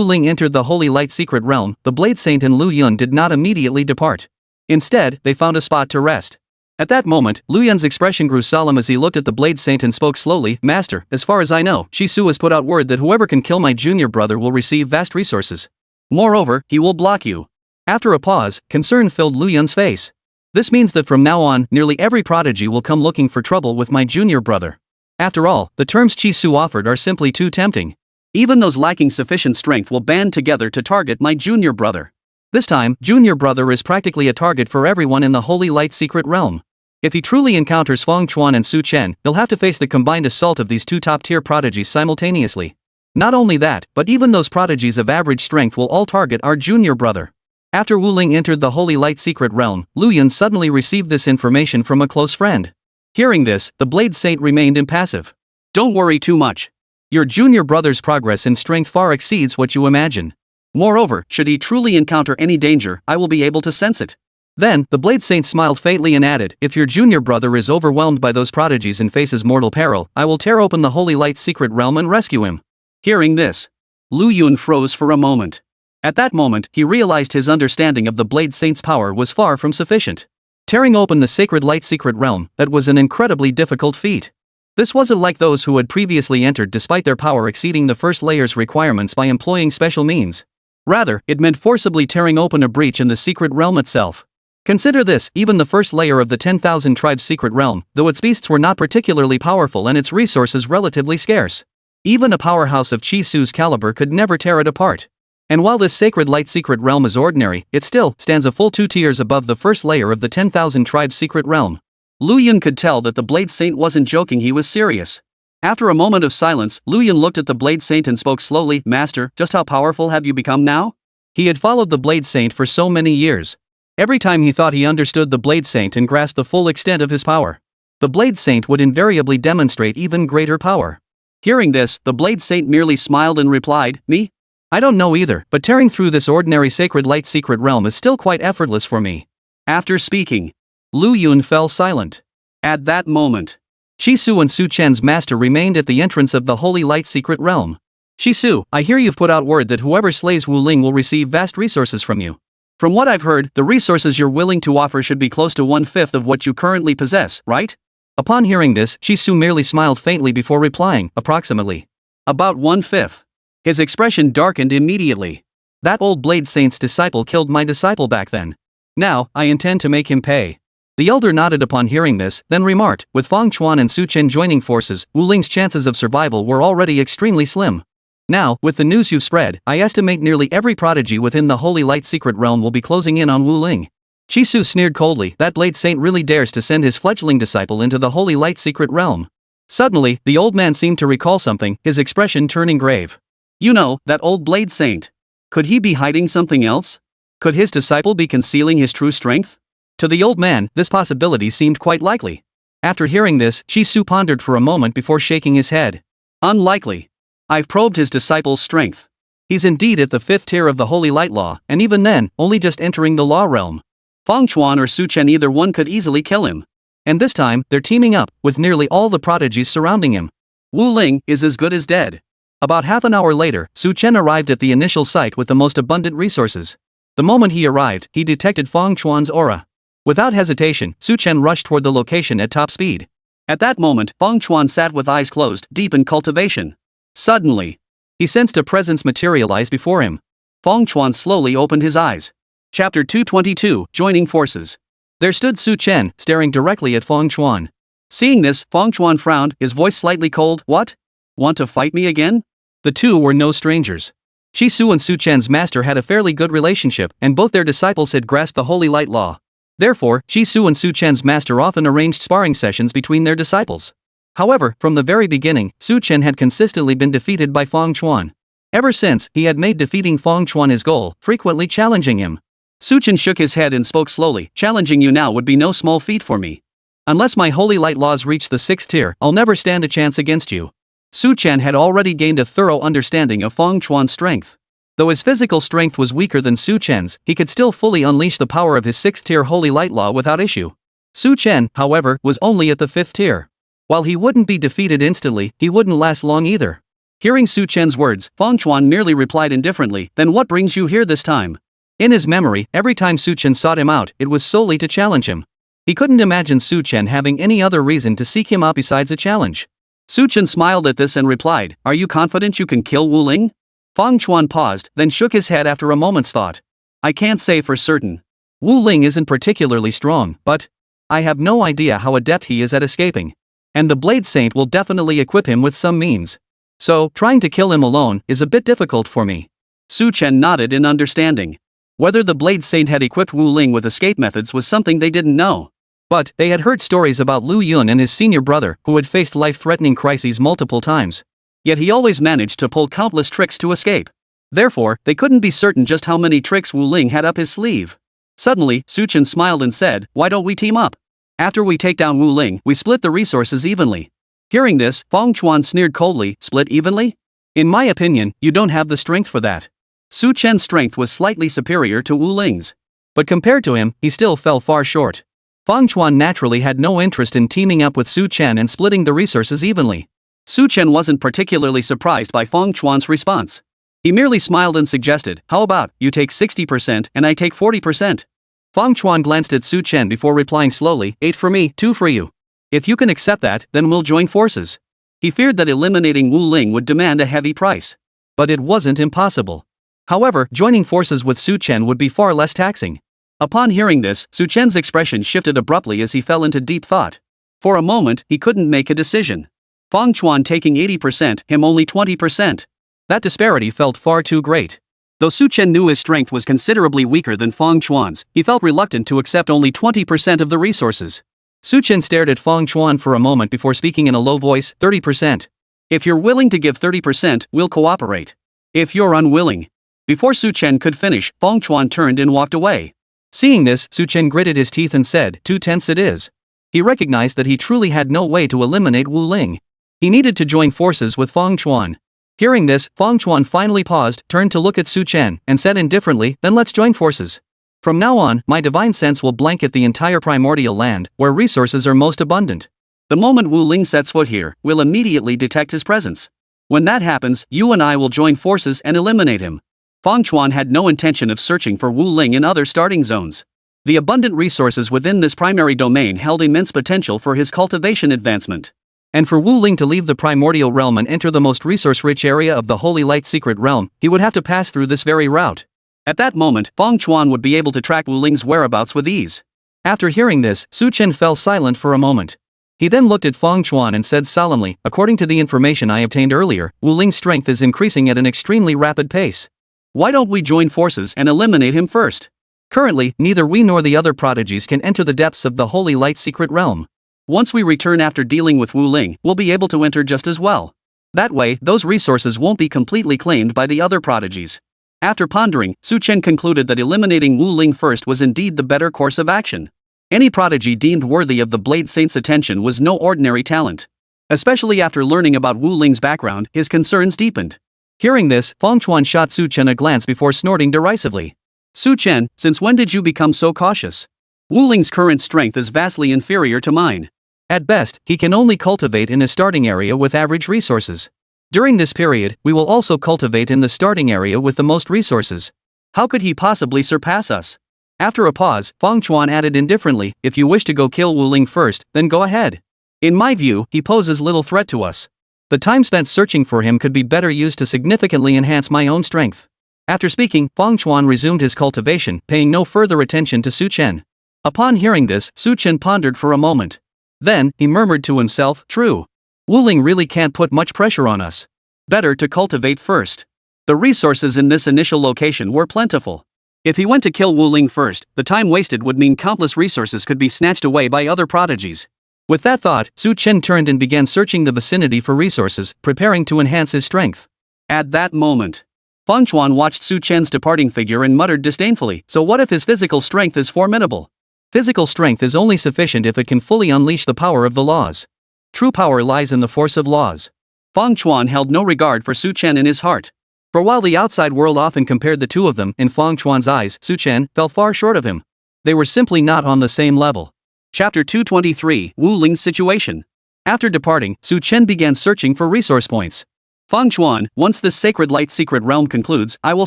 Ling entered the Holy Light Secret Realm, the Blade Saint and Lu Yun did not immediately depart. Instead, they found a spot to rest. At that moment, Lu Yun's expression grew solemn as he looked at the Blade Saint and spoke slowly, "Master, as far as I know, Shisu has put out word that whoever can kill my junior brother will receive vast resources. Moreover, he will block you." After a pause, concern filled Lu Yun's face. "This means that from now on, nearly every prodigy will come looking for trouble with my junior brother. After all, the terms Shisu offered are simply too tempting. Even those lacking sufficient strength will band together to target my junior brother. This time, junior brother is practically a target for everyone in the Holy Light Secret Realm. If he truly encounters Feng Chuan and Su Chen, he'll have to face the combined assault of these two top-tier prodigies simultaneously. Not only that, but even those prodigies of average strength will all target our junior brother." After Wu Ling entered the Holy Light Secret Realm, Lu Yun suddenly received this information from a close friend. Hearing this, the Blade Saint remained impassive. "Don't worry too much. Your junior brother's progress in strength far exceeds what you imagine. Moreover, should he truly encounter any danger, I will be able to sense it." Then, the Blade Saint smiled faintly and added, "If your junior brother is overwhelmed by those prodigies and faces mortal peril, I will tear open the Holy Light Secret Realm and rescue him." Hearing this, Lu Yun froze for a moment. At that moment, he realized his understanding of the Blade Saint's power was far from sufficient. Tearing open the Sacred Light Secret Realm, that was an incredibly difficult feat. This wasn't like those who had previously entered despite their power exceeding the first layer's requirements by employing special means. Rather, it meant forcibly tearing open a breach in the secret realm itself. Consider this, even the first layer of the 10,000 tribes secret realm, though its beasts were not particularly powerful and its resources relatively scarce. Even a powerhouse of Chi Su's caliber could never tear it apart. And while this Sacred Light Secret Realm is ordinary, it still stands a full 2 tiers above the first layer of the 10,000 tribes secret realm. Lu Yun could tell that the Blade Saint wasn't joking, he was serious. After a moment of silence, Lu Yun looked at the Blade Saint and spoke slowly, "Master, just how powerful have you become now?" He had followed the Blade Saint for so many years. Every time he thought he understood the Blade Saint and grasped the full extent of his power, the Blade Saint would invariably demonstrate even greater power. Hearing this, the Blade Saint merely smiled and replied, "Me? I don't know either, but tearing through this ordinary Sacred Light Secret Realm is still quite effortless for me." After speaking, Lu Yun fell silent. At that moment, Shisu and Su Chen's master remained at the entrance of the Holy Light Secret Realm. "Shisu, I hear you've put out word that whoever slays Wu Ling will receive vast resources from you. From what I've heard, the resources you're willing to offer should be close to 1/5 of what you currently possess, right?" Upon hearing this, Shisu merely smiled faintly before replying, "Approximately. About 1/5. His expression darkened immediately. "That old Blade Saint's disciple killed my disciple back then. Now, I intend to make him pay." The elder nodded upon hearing this, then remarked, "With Feng Chuan and Su Chen joining forces, Wu Ling's chances of survival were already extremely slim. Now, with the news you've spread, I estimate nearly every prodigy within the Holy Light Secret Realm will be closing in on Wu Ling." Shisu sneered coldly, "That Blade Saint really dares to send his fledgling disciple into the Holy Light Secret Realm." Suddenly, the old man seemed to recall something, his expression turning grave. "You know, that old Blade Saint. Could he be hiding something else? Could his disciple be concealing his true strength?" To the old man, this possibility seemed quite likely. After hearing this, Shisu pondered for a moment before shaking his head. "Unlikely. I've probed his disciple's strength. He's indeed at the 5th tier of the Holy Light Law, and even then, only just entering the law realm. Feng Chuan or Su Chen, either one could easily kill him. And this time, they're teaming up, with nearly all the prodigies surrounding him. Wu Ling is as good as dead." About half an hour later, Su Chen arrived at the initial site with the most abundant resources. The moment he arrived, he detected Feng Chuan's aura. Without hesitation, Su Chen rushed toward the location at top speed. At that moment, Feng Chuan sat with eyes closed, deep in cultivation. Suddenly, he sensed a presence materialize before him. Feng Chuan slowly opened his eyes. Chapter 222, Joining Forces. There stood Su Chen, staring directly at Feng Chuan. Seeing this, Feng Chuan frowned, his voice slightly cold. "What? Want to fight me again?" The two were no strangers. Shisu and Su Chen's master had a fairly good relationship, and both their disciples had grasped the Holy Light Law. Therefore, Jisoo and Su Chen's master often arranged sparring sessions between their disciples. However, from the very beginning, Su Chen had consistently been defeated by Feng Chuan. Ever since, he had made defeating Feng Chuan his goal, frequently challenging him. Su Chen shook his head and spoke slowly, challenging you now would be no small feat for me. Unless my holy light laws reach the 6th tier, I'll never stand a chance against you. Su Chen had already gained a thorough understanding of Feng Chuan's strength. Though his physical strength was weaker than Su Chen's, he could still fully unleash the power of his 6th tier holy light law without issue. Su Chen, however, was only at the 5th tier. While he wouldn't be defeated instantly, he wouldn't last long either. Hearing Su Chen's words, Feng Chuan merely replied indifferently, then what brings you here this time? In his memory, every time Su Chen sought him out, it was solely to challenge him. He couldn't imagine Su Chen having any other reason to seek him out besides a challenge. Su Chen smiled at this and replied, are you confident you can kill Wu Ling? Feng Chuan paused, then shook his head after a moment's thought. I can't say for certain. Wu Ling isn't particularly strong, but I have no idea how adept he is at escaping. And the Blade Saint will definitely equip him with some means. So, trying to kill him alone is a bit difficult for me. Su Chen nodded in understanding. Whether the Blade Saint had equipped Wu Ling with escape methods was something they didn't know. But they had heard stories about Lu Yun and his senior brother, who had faced life-threatening crises multiple times. Yet he always managed to pull countless tricks to escape. Therefore, they couldn't be certain just how many tricks Wu Ling had up his sleeve. Suddenly, Su Chen smiled and said, why don't we team up? After we take down Wu Ling, we split the resources evenly. Hearing this, Feng Chuan sneered coldly, split evenly? In my opinion, you don't have the strength for that. Su Chen's strength was slightly superior to Wu Ling's. But compared to him, he still fell far short. Feng Chuan naturally had no interest in teaming up with Su Chen and splitting the resources evenly. Su Chen wasn't particularly surprised by Feng Chuan's response. He merely smiled and suggested, how about, you take 60% and I take 40%? Feng Chuan glanced at Su Chen before replying slowly, 8 for me, 2 for you. If you can accept that, then we'll join forces. He feared that eliminating Wu Ling would demand a heavy price. But it wasn't impossible. However, joining forces with Su Chen would be far less taxing. Upon hearing this, Su Chen's expression shifted abruptly as he fell into deep thought. For a moment, he couldn't make a decision. Feng Chuan taking 80%, him only 20%. That disparity felt far too great. Though Su Chen knew his strength was considerably weaker than Feng Chuan's, he felt reluctant to accept only 20% of the resources. Su Chen stared at Feng Chuan for a moment before speaking in a low voice, 30%. If you're willing to give 30%, we'll cooperate. If you're unwilling. Before Su Chen could finish, Feng Chuan turned and walked away. Seeing this, Su Chen gritted his teeth and said, 2/10 it is. He recognized that he truly had no way to eliminate Wu Ling. He needed to join forces with Feng Chuan. Hearing this, Feng Chuan finally paused, turned to look at Su Chen, and said indifferently, then let's join forces. From now on, my divine sense will blanket the entire primordial land, where resources are most abundant. The moment Wu Ling sets foot here, we'll immediately detect his presence. When that happens, you and I will join forces and eliminate him. Feng Chuan had no intention of searching for Wu Ling in other starting zones. The abundant resources within this primary domain held immense potential for his cultivation advancement. And for Wu Ling to leave the primordial realm and enter the most resource-rich area of the Holy Light Secret Realm, he would have to pass through this very route. At that moment, Feng Chuan would be able to track Wu Ling's whereabouts with ease. After hearing this, Su Chen fell silent for a moment. He then looked at Feng Chuan and said solemnly, according to the information I obtained earlier, Wu Ling's strength is increasing at an extremely rapid pace. Why don't we join forces and eliminate him first? Currently, neither we nor the other prodigies can enter the depths of the Holy Light Secret Realm. Once we return after dealing with Wu Ling, we'll be able to enter just as well. That way, those resources won't be completely claimed by the other prodigies. After pondering, Su Chen concluded that eliminating Wu Ling first was indeed the better course of action. Any prodigy deemed worthy of the Blade Saint's attention was no ordinary talent. Especially after learning about Wu Ling's background, his concerns deepened. Hearing this, Feng Chuan shot Su Chen a glance before snorting derisively. Su Chen, since when did you become so cautious? Wu Ling's current strength is vastly inferior to mine. At best, he can only cultivate in a starting area with average resources. During this period, we will also cultivate in the starting area with the most resources. How could he possibly surpass us? After a pause, Feng Chuan added indifferently, if you wish to go kill Wu Ling first, then go ahead. In my view, he poses little threat to us. The time spent searching for him could be better used to significantly enhance my own strength. After speaking, Feng Chuan resumed his cultivation, paying no further attention to Su Chen. Upon hearing this, Su Chen pondered for a moment. Then, he murmured to himself, true. Wu Ling really can't put much pressure on us. Better to cultivate first. The resources in this initial location were plentiful. If he went to kill Wu Ling first, the time wasted would mean countless resources could be snatched away by other prodigies. With that thought, Su Chen turned and began searching the vicinity for resources, preparing to enhance his strength. At that moment, Feng Chuan watched Su Chen's departing figure and muttered disdainfully, "So what if his physical strength is formidable? Physical strength is only sufficient if it can fully unleash the power of the laws. True power lies in the force of laws." Feng Chuan held no regard for Su Chen in his heart. For while the outside world often compared the two of them, in Feng Chuan's eyes, Su Chen fell far short of him. They were simply not on the same level. Chapter 223, Wu Ling's Situation. After departing, Su Chen began searching for resource points. "Feng Chuan, once this sacred light secret realm concludes, I will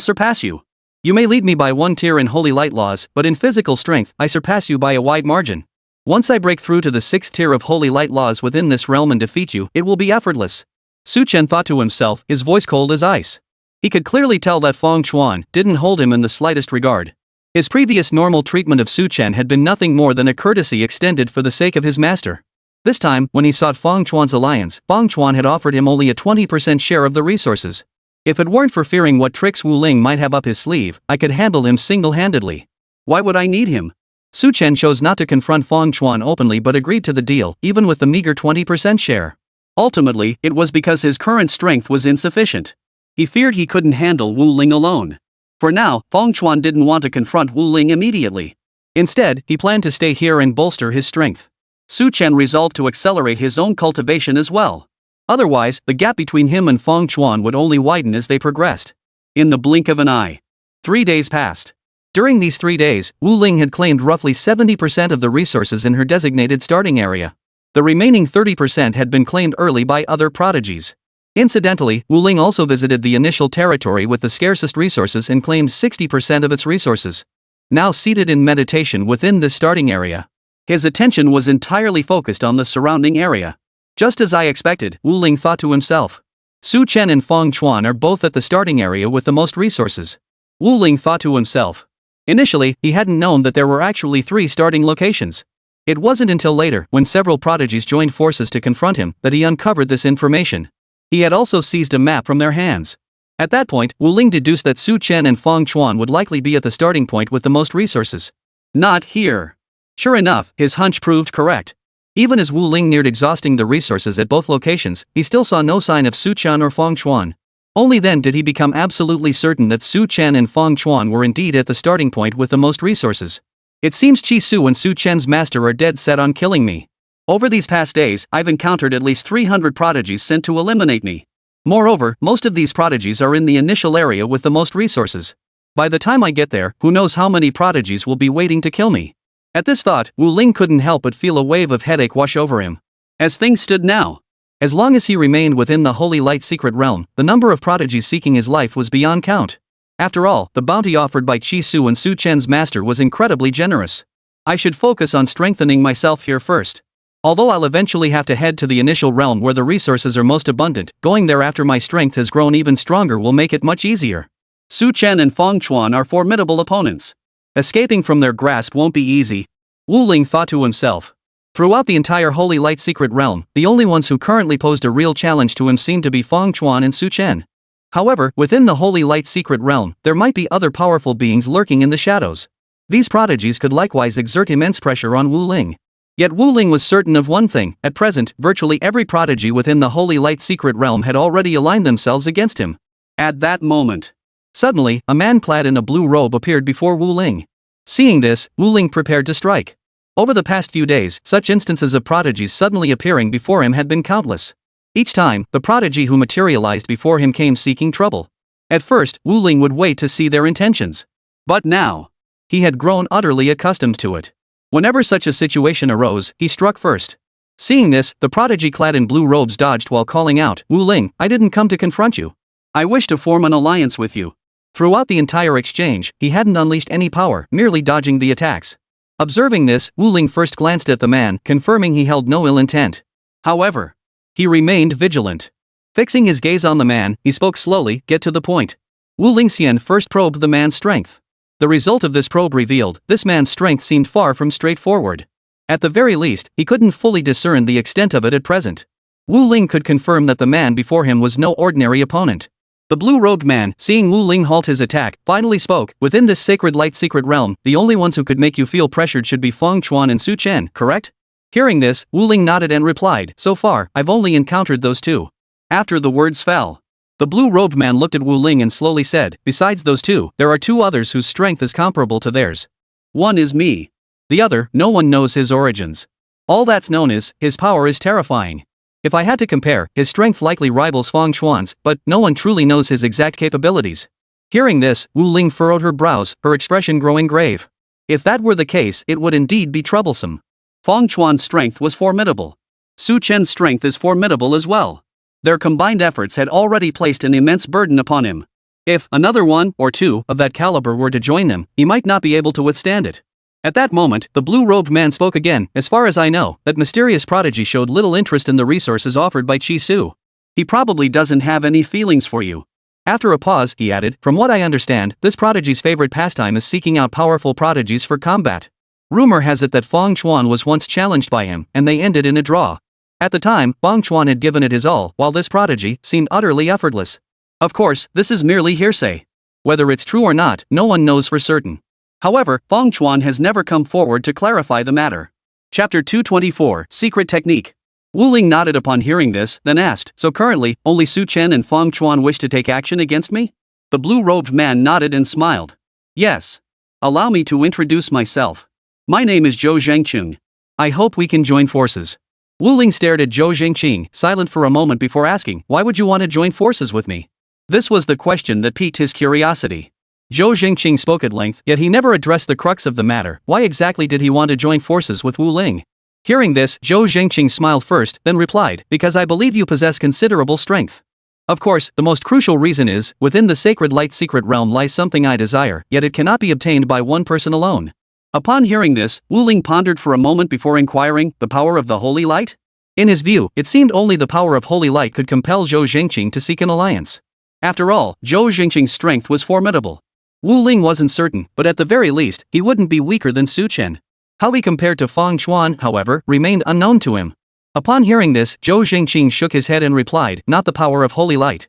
surpass you. You may lead me by one tier in holy light laws, but in physical strength, I surpass you by a wide margin. Once I break through to the 6th tier of holy light laws within this realm and defeat you, it will be effortless." Su Chen thought to himself, his voice cold as ice. He could clearly tell that Feng Chuan didn't hold him in the slightest regard. His previous normal treatment of Su Chen had been nothing more than a courtesy extended for the sake of his master. This time, when he sought Feng Chuan's alliance, Feng Chuan had offered him only a 20% share of the resources. "If it weren't for fearing what tricks Wu Ling might have up his sleeve, I could handle him single-handedly. Why would I need him?" Su Chen chose not to confront Feng Chuan openly but agreed to the deal, even with the meager 20% share. Ultimately, it was because his current strength was insufficient. He feared he couldn't handle Wu Ling alone. For now, Feng Chuan didn't want to confront Wu Ling immediately. Instead, he planned to stay here and bolster his strength. Su Chen resolved to accelerate his own cultivation as well. Otherwise, the gap between him and Feng Chuan would only widen as they progressed. In the blink of an eye, 3 days passed. During these 3 days, Wu Ling had claimed roughly 70% of the resources in her designated starting area. The remaining 30% had been claimed early by other prodigies. Incidentally, Wu Ling also visited the initial territory with the scarcest resources and claimed 60% of its resources. Now seated in meditation within this starting area, his attention was entirely focused on the surrounding area. Just as I expected, Wu Ling thought to himself. Su Chen and Feng Chuan are both at the starting area with the most resources. Wu Ling thought to himself. Initially, he hadn't known that there were actually 3 starting locations. It wasn't until later, when several prodigies joined forces to confront him, that he uncovered this information. He had also seized a map from their hands. At that point, Wu Ling deduced that Su Chen and Feng Chuan would likely be at the starting point with the most resources. Not here. Sure enough, his hunch proved correct. Even as Wu Ling neared exhausting the resources at both locations, he still saw no sign of Su Chen or Feng Chuan. Only then did he become absolutely certain that Su Chen and Feng Chuan were indeed at the starting point with the most resources. "It seems Chi Su and Su Chen's master are dead set on killing me. Over these past days, I've encountered at least 300 prodigies sent to eliminate me. Moreover, most of these prodigies are in the initial area with the most resources. By the time I get there, who knows how many prodigies will be waiting to kill me." At this thought, Wu Ling couldn't help but feel a wave of headache wash over him. As things stood now, as long as he remained within the holy light secret realm, the number of prodigies seeking his life was beyond count. After all, the bounty offered by Chi Su and Su Chen's master was incredibly generous. I should focus on strengthening myself here first. Although I'll eventually have to head to the initial realm where the resources are most abundant, going there after my strength has grown even stronger will make it much easier. Su Chen and Feng Chuan are formidable opponents. Escaping from their grasp won't be easy. Wu Ling thought to himself. Throughout the entire holy light secret realm, the only ones who currently posed a real challenge to him seemed to be Feng Chuan and Su Chen. However, within the holy light secret realm, there might be other powerful beings lurking in the shadows. These prodigies could likewise exert immense pressure on Wu Ling. Yet Wu Ling was certain of one thing: at present, virtually every prodigy within the holy light secret realm had already aligned themselves against him. At that moment, suddenly, a man clad in a blue robe appeared before Wu Ling. Seeing this, Wu Ling prepared to strike. Over the past few days, such instances of prodigies suddenly appearing before him had been countless. Each time, the prodigy who materialized before him came seeking trouble. At first, Wu Ling would wait to see their intentions. But now, he had grown utterly accustomed to it. Whenever such a situation arose, he struck first. Seeing this, the prodigy clad in blue robes dodged while calling out, "Wu Ling, I didn't come to confront you. I wish to form an alliance with you." Throughout the entire exchange, he hadn't unleashed any power, merely dodging the attacks. Observing this, Wu Ling first glanced at the man, confirming he held no ill intent. However, he remained vigilant. Fixing his gaze on the man, he spoke slowly, "Get to the point." Wu Lingxian first probed the man's strength. The result of this probe revealed, this man's strength seemed far from straightforward. At the very least, he couldn't fully discern the extent of it at present. Wu Ling could confirm that the man before him was no ordinary opponent. The blue-robed man, seeing Wu Ling halt his attack, finally spoke. Within this sacred light secret realm, the only ones who could make you feel pressured should be Feng Chuan and Su Chen, correct? Hearing this, Wu Ling nodded and replied, so far, I've only encountered those two. After the words fell, the blue-robed man looked at Wu Ling and slowly said, besides those two, there are two others whose strength is comparable to theirs. One is me. The other, no one knows his origins. All that's known is, his power is terrifying. If I had to compare, his strength likely rivals Feng Chuan's, but no one truly knows his exact capabilities. Hearing this, Wu Ling furrowed her brows, her expression growing grave. If that were the case, it would indeed be troublesome. Feng Chuan's strength was formidable. Su Chen's strength is formidable as well. Their combined efforts had already placed an immense burden upon him. If another one or two of that caliber were to join them, he might not be able to withstand it. At that moment, the blue-robed man spoke again. As far as I know, that mysterious prodigy showed little interest in the resources offered by Chi Su. He probably doesn't have any feelings for you. After a pause, he added, from what I understand, this prodigy's favorite pastime is seeking out powerful prodigies for combat. Rumor has it that Feng Chuan was once challenged by him, and they ended in a draw. At the time, Feng Chuan had given it his all, while this prodigy seemed utterly effortless. Of course, this is merely hearsay. Whether it's true or not, no one knows for certain. However, Feng Chuan has never come forward to clarify the matter. Chapter 224, Secret Technique. Wu Ling nodded upon hearing this, then asked, so currently, only Su Chen and Feng Chuan wish to take action against me? The blue-robed man nodded and smiled. Yes. Allow me to introduce myself. My name is Zhou Zhengqing. I hope we can join forces. Wu Ling stared at Zhou Zhengqing, silent for a moment before asking, why would you want to join forces with me? This was the question that piqued his curiosity. Zhou Zhengqing spoke at length, yet he never addressed the crux of the matter. Why exactly did he want to join forces with Wu Ling? Hearing this, Zhou Zhengqing smiled first, then replied, because I believe you possess considerable strength. Of course, the most crucial reason is, within the sacred light secret realm lies something I desire, yet it cannot be obtained by one person alone. Upon hearing this, Wu Ling pondered for a moment before inquiring, the power of the holy light? In his view, it seemed only the power of holy light could compel Zhou Zhengqing to seek an alliance. After all, Zhou Zhengqing's strength was formidable. Wu Ling wasn't certain, but at the very least, he wouldn't be weaker than Su Chen. How he compared to Feng Chuan, however, remained unknown to him. Upon hearing this, Zhou Zhengqing shook his head and replied, not the power of holy light.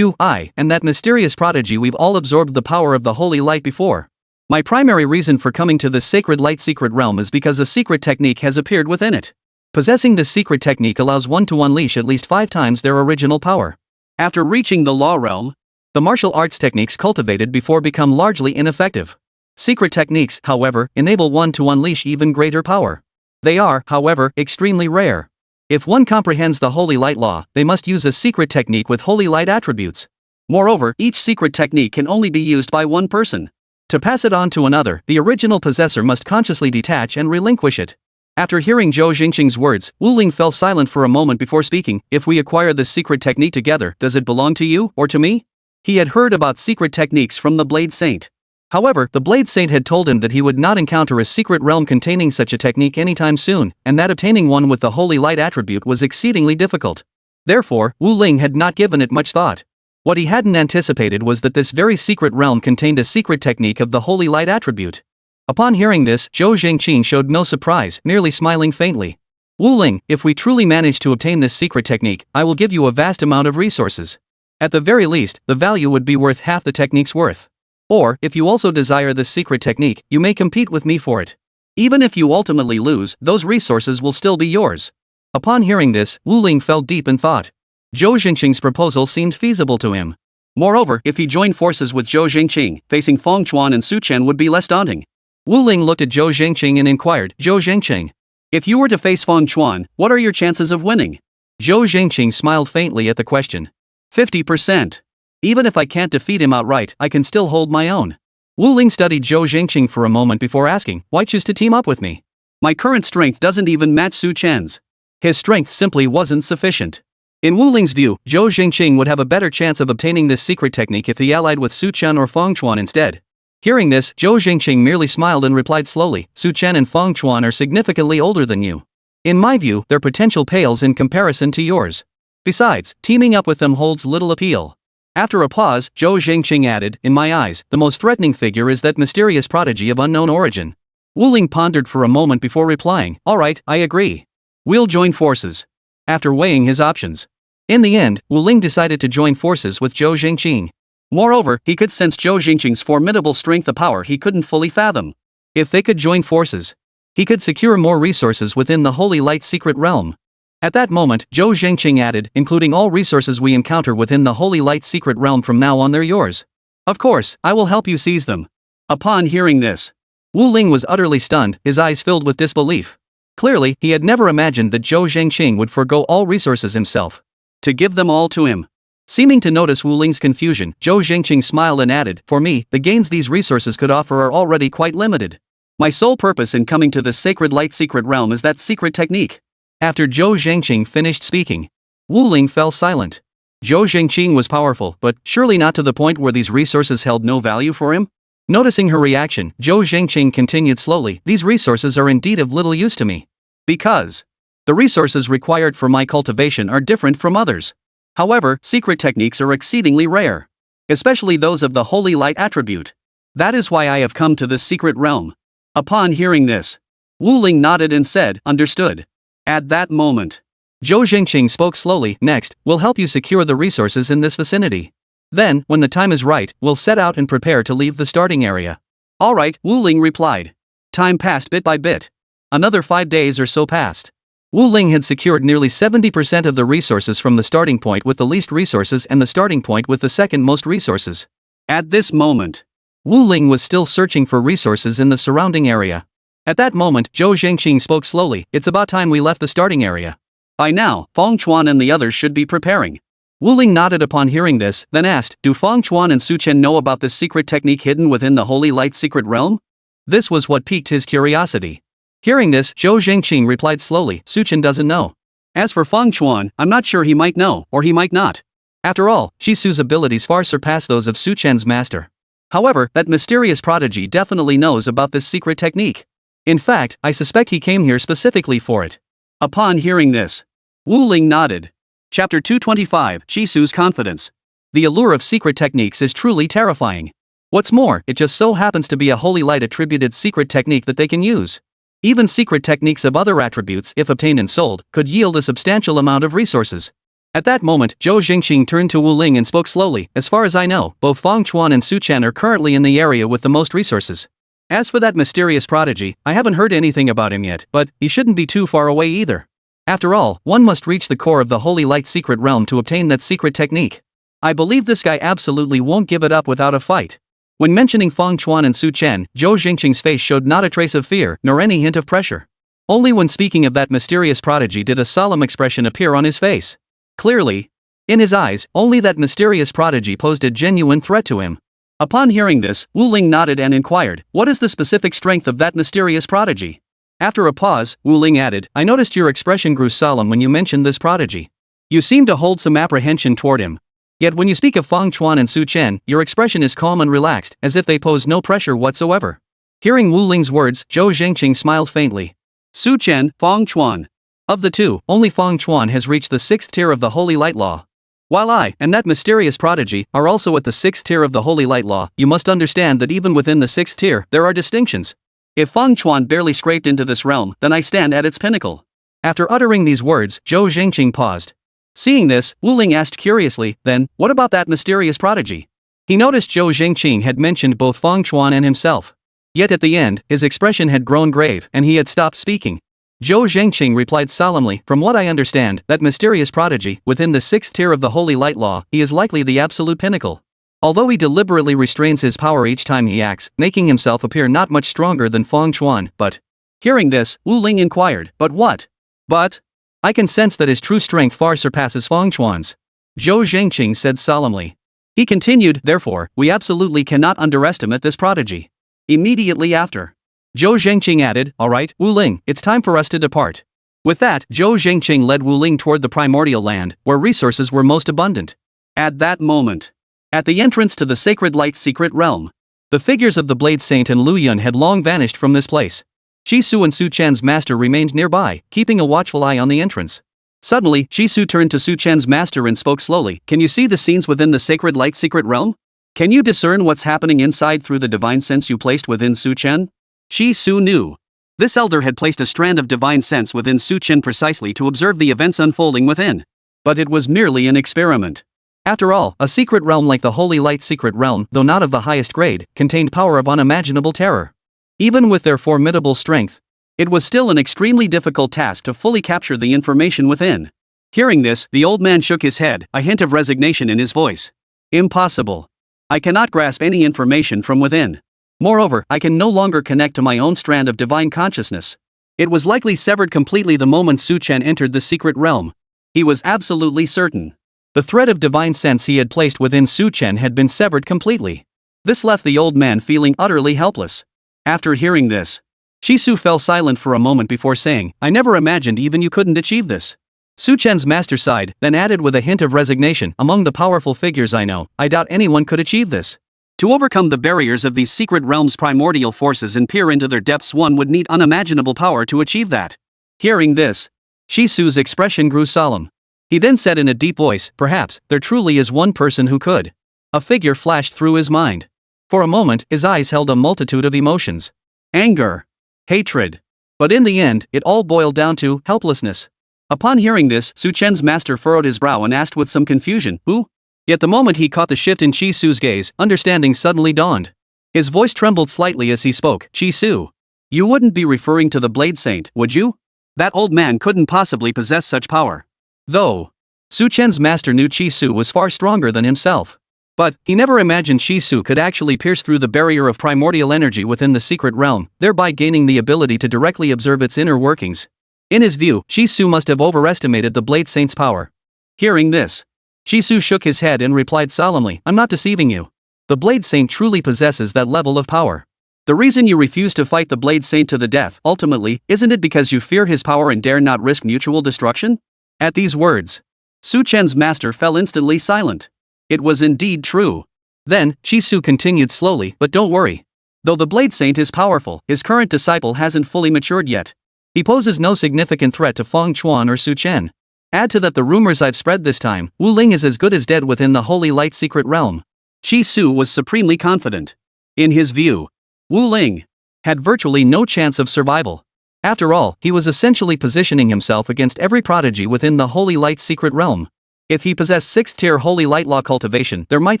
I, and that mysterious prodigy we've all absorbed the power of the holy light before. My primary reason for coming to this sacred light secret realm is because a secret technique has appeared within it. Possessing this secret technique allows one to unleash at least 5 times their original power. After reaching the law realm, the martial arts techniques cultivated before become largely ineffective. Secret techniques, however, enable one to unleash even greater power. They are, however, extremely rare. If one comprehends the holy light law, they must use a secret technique with holy light attributes. Moreover, each secret technique can only be used by one person. To pass it on to another, the original possessor must consciously detach and relinquish it. After hearing Zhou Zhengqing's words, Wu Ling fell silent for a moment before speaking. If we acquire this secret technique together, does it belong to you, or to me? He had heard about secret techniques from the Blade Saint. However, the Blade Saint had told him that he would not encounter a secret realm containing such a technique anytime soon, and that obtaining one with the holy light attribute was exceedingly difficult. Therefore, Wu Ling had not given it much thought. What he hadn't anticipated was that this very secret realm contained a secret technique of the holy light attribute. Upon hearing this, Zhou Zhengqing showed no surprise, merely smiling faintly. Wu Ling, if we truly manage to obtain this secret technique, I will give you a vast amount of resources. At the very least, the value would be worth half the technique's worth. Or, if you also desire this secret technique, you may compete with me for it. Even if you ultimately lose, those resources will still be yours. Upon hearing this, Wu Ling fell deep in thought. Zhou Zhengqing's proposal seemed feasible to him. Moreover, if he joined forces with Zhou Zhengqing, facing Feng Chuan and Su Chen would be less daunting. Wu Ling looked at Zhou Zhengqing and inquired, Zhou Zhengqing, if you were to face Feng Chuan, what are your chances of winning? Zhou Zhengqing smiled faintly at the question. 50%. Even if I can't defeat him outright, I can still hold my own. Wu Ling studied Zhou Zhengqing for a moment before asking, why choose to team up with me? My current strength doesn't even match Su Chen's. His strength simply wasn't sufficient. In Wu Ling's view, Zhou Zhengqing would have a better chance of obtaining this secret technique if he allied with Su Chen or Feng Chuan instead. Hearing this, Zhou Zhengqing merely smiled and replied slowly, Su Chen and Feng Chuan are significantly older than you. In my view, their potential pales in comparison to yours. Besides, teaming up with them holds little appeal. After a pause, Zhou Zhengqing added, in my eyes, the most threatening figure is that mysterious prodigy of unknown origin. Wu Ling pondered for a moment before replying, alright, I agree. We'll join forces. After weighing his options. In the end, Wu Ling decided to join forces with Zhou Jingqing. Moreover, he could sense Zhou Jingqing's formidable strength, a power he couldn't fully fathom. If they could join forces, he could secure more resources within the Holy Light Secret Realm. At that moment, Zhou Jingqing added, including all resources we encounter within the Holy Light Secret Realm from now on, they're yours. Of course, I will help you seize them. Upon hearing this, Wu Ling was utterly stunned, his eyes filled with disbelief. Clearly, he had never imagined that Zhou Jingqing would forego all resources himself to give them all to him. Seeming to notice Wu Ling's confusion, Zhou Jingqing smiled and added, for me, the gains these resources could offer are already quite limited. My sole purpose in coming to the Sacred Light Secret Realm is that secret technique. After Zhou Jingqing finished speaking, Wu Ling fell silent. Zhou Jingqing was powerful, but surely not to the point where these resources held no value for him? Noticing her reaction, Zhou Jingqing continued slowly, these resources are indeed of little use to me. Because the resources required for my cultivation are different from others. However, secret techniques are exceedingly rare, especially those of the Holy Light attribute. That is why I have come to this secret realm. Upon hearing this, Wu Ling nodded and said, understood. At that moment, Zhou Jingqing spoke slowly, next, we'll help you secure the resources in this vicinity. Then, when the time is right, we'll set out and prepare to leave the starting area. Alright, Wu Ling replied. Time passed bit by bit. Another 5 days or so passed. Wu Ling had secured nearly 70% of the resources from the starting point with the least resources and the starting point with the second most resources. At this moment, Wu Ling was still searching for resources in the surrounding area. At that moment, Zhou Jingqing spoke slowly, it's about time we left the starting area. By now, Feng Chuan and the others should be preparing. Wu Ling nodded upon hearing this, then asked, do Feng Chuan and Su Chen know about this secret technique hidden within the Holy Light Secret Realm? This was what piqued his curiosity. Hearing this, Zhou Jingqing replied slowly, Su Chen doesn't know. As for Feng Chuan, I'm not sure, he might know, or he might not. After all, Shisu's abilities far surpass those of Su Chen's master. However, that mysterious prodigy definitely knows about this secret technique. In fact, I suspect he came here specifically for it. Upon hearing this, Wu Ling nodded. Chapter 225, Shisu's Confidence. The allure of secret techniques is truly terrifying. What's more, it just so happens to be a Holy Light attributed secret technique that they can use. Even secret techniques of other attributes, if obtained and sold, could yield a substantial amount of resources. At that moment, Zhou Jingqing turned to Wu Ling and spoke slowly, as far as I know, both Feng Chuan and Su Chen are currently in the area with the most resources. As for that mysterious prodigy, I haven't heard anything about him yet, but he shouldn't be too far away either. After all, one must reach the core of the Holy Light Secret Realm to obtain that secret technique. I believe this guy absolutely won't give it up without a fight. When mentioning Feng Chuan and Su Chen, Zhou Jingqing's face showed not a trace of fear, nor any hint of pressure. Only when speaking of that mysterious prodigy did a solemn expression appear on his face. Clearly, in his eyes, only that mysterious prodigy posed a genuine threat to him. Upon hearing this, Wu Ling nodded and inquired, what is the specific strength of that mysterious prodigy? After a pause, Wu Ling added, I noticed your expression grew solemn when you mentioned this prodigy. You seem to hold some apprehension toward him. Yet when you speak of Feng Chuan and Su Chen, your expression is calm and relaxed, as if they pose no pressure whatsoever. Hearing Wu Ling's words, Zhou Jingqing smiled faintly. Su Chen, Feng Chuan. Of the two, only Feng Chuan has reached the 6th tier of the Holy Light Law. While I, and that mysterious prodigy, are also at the 6th tier of the Holy Light Law, you must understand that even within the 6th tier, there are distinctions. If Feng Chuan barely scraped into this realm, then I stand at its pinnacle. After uttering these words, Zhou Jingqing paused. Seeing this, Wu Ling asked curiously, then, what about that mysterious prodigy? He noticed Zhou Jingqing had mentioned both Feng Chuan and himself. Yet at the end, his expression had grown grave, and he had stopped speaking. Zhou Jingqing replied solemnly, from what I understand, that mysterious prodigy, within the 6th tier of the Holy Light Law, he is likely the absolute pinnacle. Although he deliberately restrains his power each time he acts, making himself appear not much stronger than Feng Chuan, but... Hearing this, Wu Ling inquired, but what? But... I can sense that his true strength far surpasses Feng Chuan's. Zhou Jingqing said solemnly. He continued, therefore, we absolutely cannot underestimate this prodigy. Immediately after, Zhou Jingqing added, alright, Wu Ling, it's time for us to depart. With that, Zhou Jingqing led Wu Ling toward the primordial land, where resources were most abundant. At that moment, at the entrance to the Sacred Light Secret Realm, the figures of the Blade Saint and Lu Yun had long vanished from this place. Shisu and Su Chen's master remained nearby, keeping a watchful eye on the entrance. Suddenly, Shisu turned to Su Chen's master and spoke slowly, can you see the scenes within the Sacred Light Secret Realm? Can you discern what's happening inside through the divine sense you placed within Su Chen? Shisu knew. This elder had placed a strand of divine sense within Su Chen precisely to observe the events unfolding within. But it was merely an experiment. After all, a secret realm like the Holy Light Secret Realm, though not of the highest grade, contained power of unimaginable terror. Even with their formidable strength, it was still an extremely difficult task to fully capture the information within. Hearing this, the old man shook his head, a hint of resignation in his voice. Impossible. I cannot grasp any information from within. Moreover, I can no longer connect to my own strand of divine consciousness. It was likely severed completely the moment Su Chen entered the secret realm. He was absolutely certain. The thread of divine sense he had placed within Su Chen had been severed completely. This left the old man feeling utterly helpless. After hearing this, Shisu fell silent for a moment before saying, I never imagined even you couldn't achieve this. Su Chen's master sighed, then added with a hint of resignation, among the powerful figures I know, I doubt anyone could achieve this. To overcome the barriers of these secret realms' primordial forces and peer into their depths, one would need unimaginable power to achieve that. Hearing this, Shisu's expression grew solemn. He then said in a deep voice, perhaps, there truly is one person who could. A figure flashed through his mind. For a moment, his eyes held a multitude of emotions. Anger. Hatred. But in the end, it all boiled down to helplessness. Upon hearing this, Su Chen's master furrowed his brow and asked with some confusion, who? Yet the moment he caught the shift in Shisu's gaze, understanding suddenly dawned. His voice trembled slightly as he spoke, Shisu. You wouldn't be referring to the Blade Saint, would you? That old man couldn't possibly possess such power. Though, Su Chen's master knew Shisu was far stronger than himself. But, he never imagined Shisu could actually pierce through the barrier of primordial energy within the secret realm, thereby gaining the ability to directly observe its inner workings. In his view, Shisu must have overestimated the Blade Saint's power. Hearing this, Shisu shook his head and replied solemnly, I'm not deceiving you. The Blade Saint truly possesses that level of power. The reason you refuse to fight the Blade Saint to the death, ultimately, isn't it because you fear his power and dare not risk mutual destruction? At these words, Su Chen's master fell instantly silent. It was indeed true. Then, Shisu continued slowly, but don't worry. Though the Blade Saint is powerful, his current disciple hasn't fully matured yet. He poses no significant threat to Feng Chuan or Su Chen. Add to that the rumors I've spread this time, Wu Ling is as good as dead within the Holy Light Secret Realm. Shisu was supremely confident. In his view, Wu Ling had virtually no chance of survival. After all, he was essentially positioning himself against every prodigy within the Holy Light Secret Realm. If he possessed 6th tier Holy Light Law cultivation, there might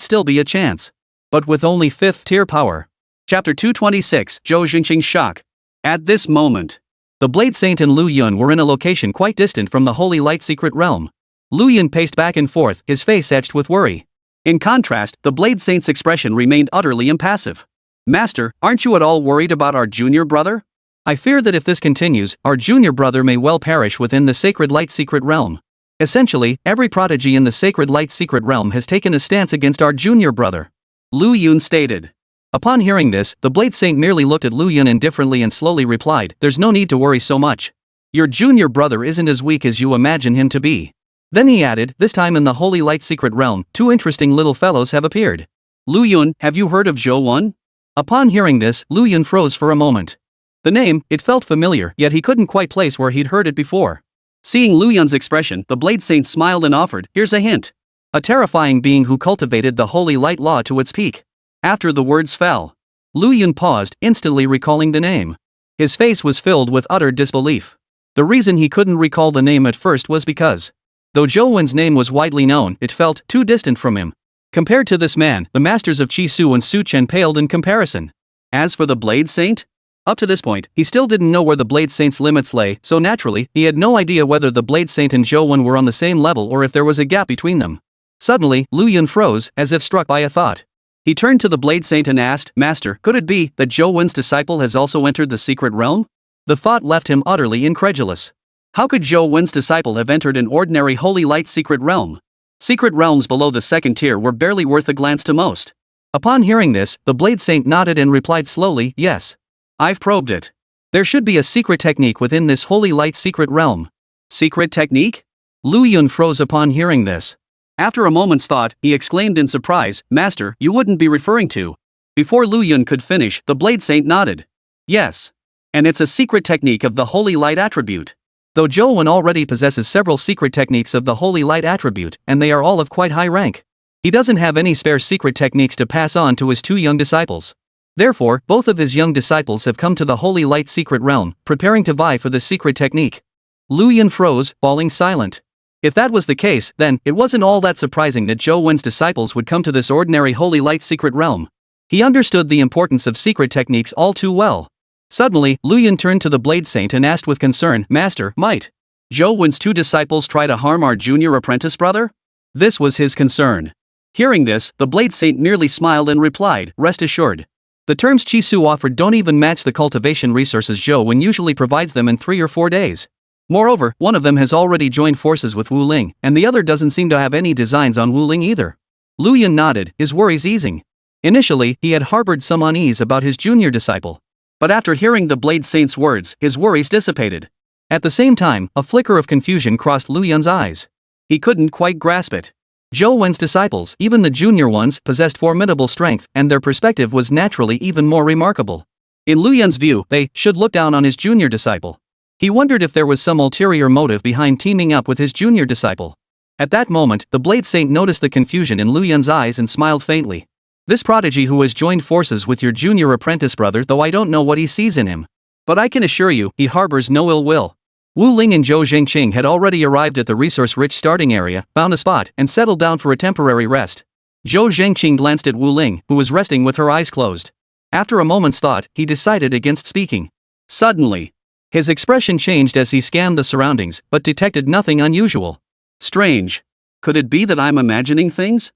still be a chance. But with only 5th tier power. Chapter 226, Zhou Jingqing's shock. At this moment, the Blade Saint and Lu Yun were in a location quite distant from the Holy Light Secret Realm. Lu Yun paced back and forth, his face etched with worry. In contrast, the Blade Saint's expression remained utterly impassive. Master, aren't you at all worried about our junior brother? I fear that if this continues, our junior brother may well perish within the Sacred Light Secret Realm. Essentially, every prodigy in the Sacred Light Secret Realm has taken a stance against our junior brother. Lu Yun stated. Upon hearing this, the Blade Saint merely looked at Lu Yun indifferently and slowly replied, there's no need to worry so much. Your junior brother isn't as weak as you imagine him to be. Then he added, this time in the Holy Light Secret Realm, 2 interesting little fellows have appeared. Lu Yun, have you heard of Zhou Wen? Upon hearing this, Lu Yun froze for a moment. The name, it felt familiar, yet he couldn't quite place where he'd heard it before. Seeing Lu Yun's expression, the Blade Saint smiled and offered, here's a hint. A terrifying being who cultivated the Holy Light Law to its peak. After the words fell, Lu Yun paused, instantly recalling the name. His face was filled with utter disbelief. The reason he couldn't recall the name at first was because, though Zhou Wen's name was widely known, it felt too distant from him. Compared to this man, the masters of Shisu and Su Chen paled in comparison. As for the Blade Saint? Up to this point, he still didn't know where the Blade Saint's limits lay, so naturally, he had no idea whether the Blade Saint and Zhou Wen were on the same level or if there was a gap between them. Suddenly, Lu Yun froze, as if struck by a thought. He turned to the Blade Saint and asked, Master, could it be that Zhou Wen's disciple has also entered the secret realm? The thought left him utterly incredulous. How could Zhou Wen's disciple have entered an ordinary Holy Light Secret Realm? Secret realms below the 2nd tier were barely worth a glance to most. Upon hearing this, the Blade Saint nodded and replied slowly, yes. I've probed it. There should be a secret technique within this Holy Light Secret Realm. Secret technique? Lu Yun froze upon hearing this. After a moment's thought, he exclaimed in surprise, Master, you wouldn't be referring to. Before Lu Yun could finish, the Blade Saint nodded. Yes. And it's a secret technique of the Holy Light attribute. Though Zhou Wen already possesses several secret techniques of the Holy Light attribute, and they are all of quite high rank. He doesn't have any spare secret techniques to pass on to his 2 young disciples. Therefore, both of his young disciples have come to the Holy Light Secret Realm, preparing to vie for the secret technique. Lu Yun froze, falling silent. If that was the case, then it wasn't all that surprising that Zhou Wen's disciples would come to this ordinary holy light secret realm. He understood the importance of secret techniques all too well. Suddenly, Lu Yun turned to the Blade Saint and asked with concern, "Master, might Zhou Wen's 2 disciples try to harm our junior apprentice brother?" This was his concern. Hearing this, the Blade Saint merely smiled and replied, "Rest assured. The terms Chisu offered don't even match the cultivation resources Zhou Wen usually provides them in 3 or 4 days. Moreover, one of them has already joined forces with Wu Ling, and the other doesn't seem to have any designs on Wu Ling either." Lu Yun nodded, his worries easing. Initially, he had harbored some unease about his junior disciple. But after hearing the Blade Saint's words, his worries dissipated. At the same time, a flicker of confusion crossed Lu Yun's eyes. He couldn't quite grasp it. Zhou Wen's disciples, even the junior ones, possessed formidable strength, and their perspective was naturally even more remarkable. In Lu Yun's view, they should look down on his junior disciple. He wondered if there was some ulterior motive behind teaming up with his junior disciple. At that moment, the Blade Saint noticed the confusion in Lu Yun's eyes and smiled faintly. "This prodigy who has joined forces with your junior apprentice brother, though I don't know what he sees in him. But I can assure you, he harbors no ill will." Wu Ling and Zhou Zhengqing had already arrived at the resource-rich starting area, found a spot, and settled down for a temporary rest. Zhou Zhengqing glanced at Wu Ling, who was resting with her eyes closed. After a moment's thought, he decided against speaking. Suddenly, his expression changed as he scanned the surroundings, but detected nothing unusual. "Strange. Could it be that I'm imagining things?"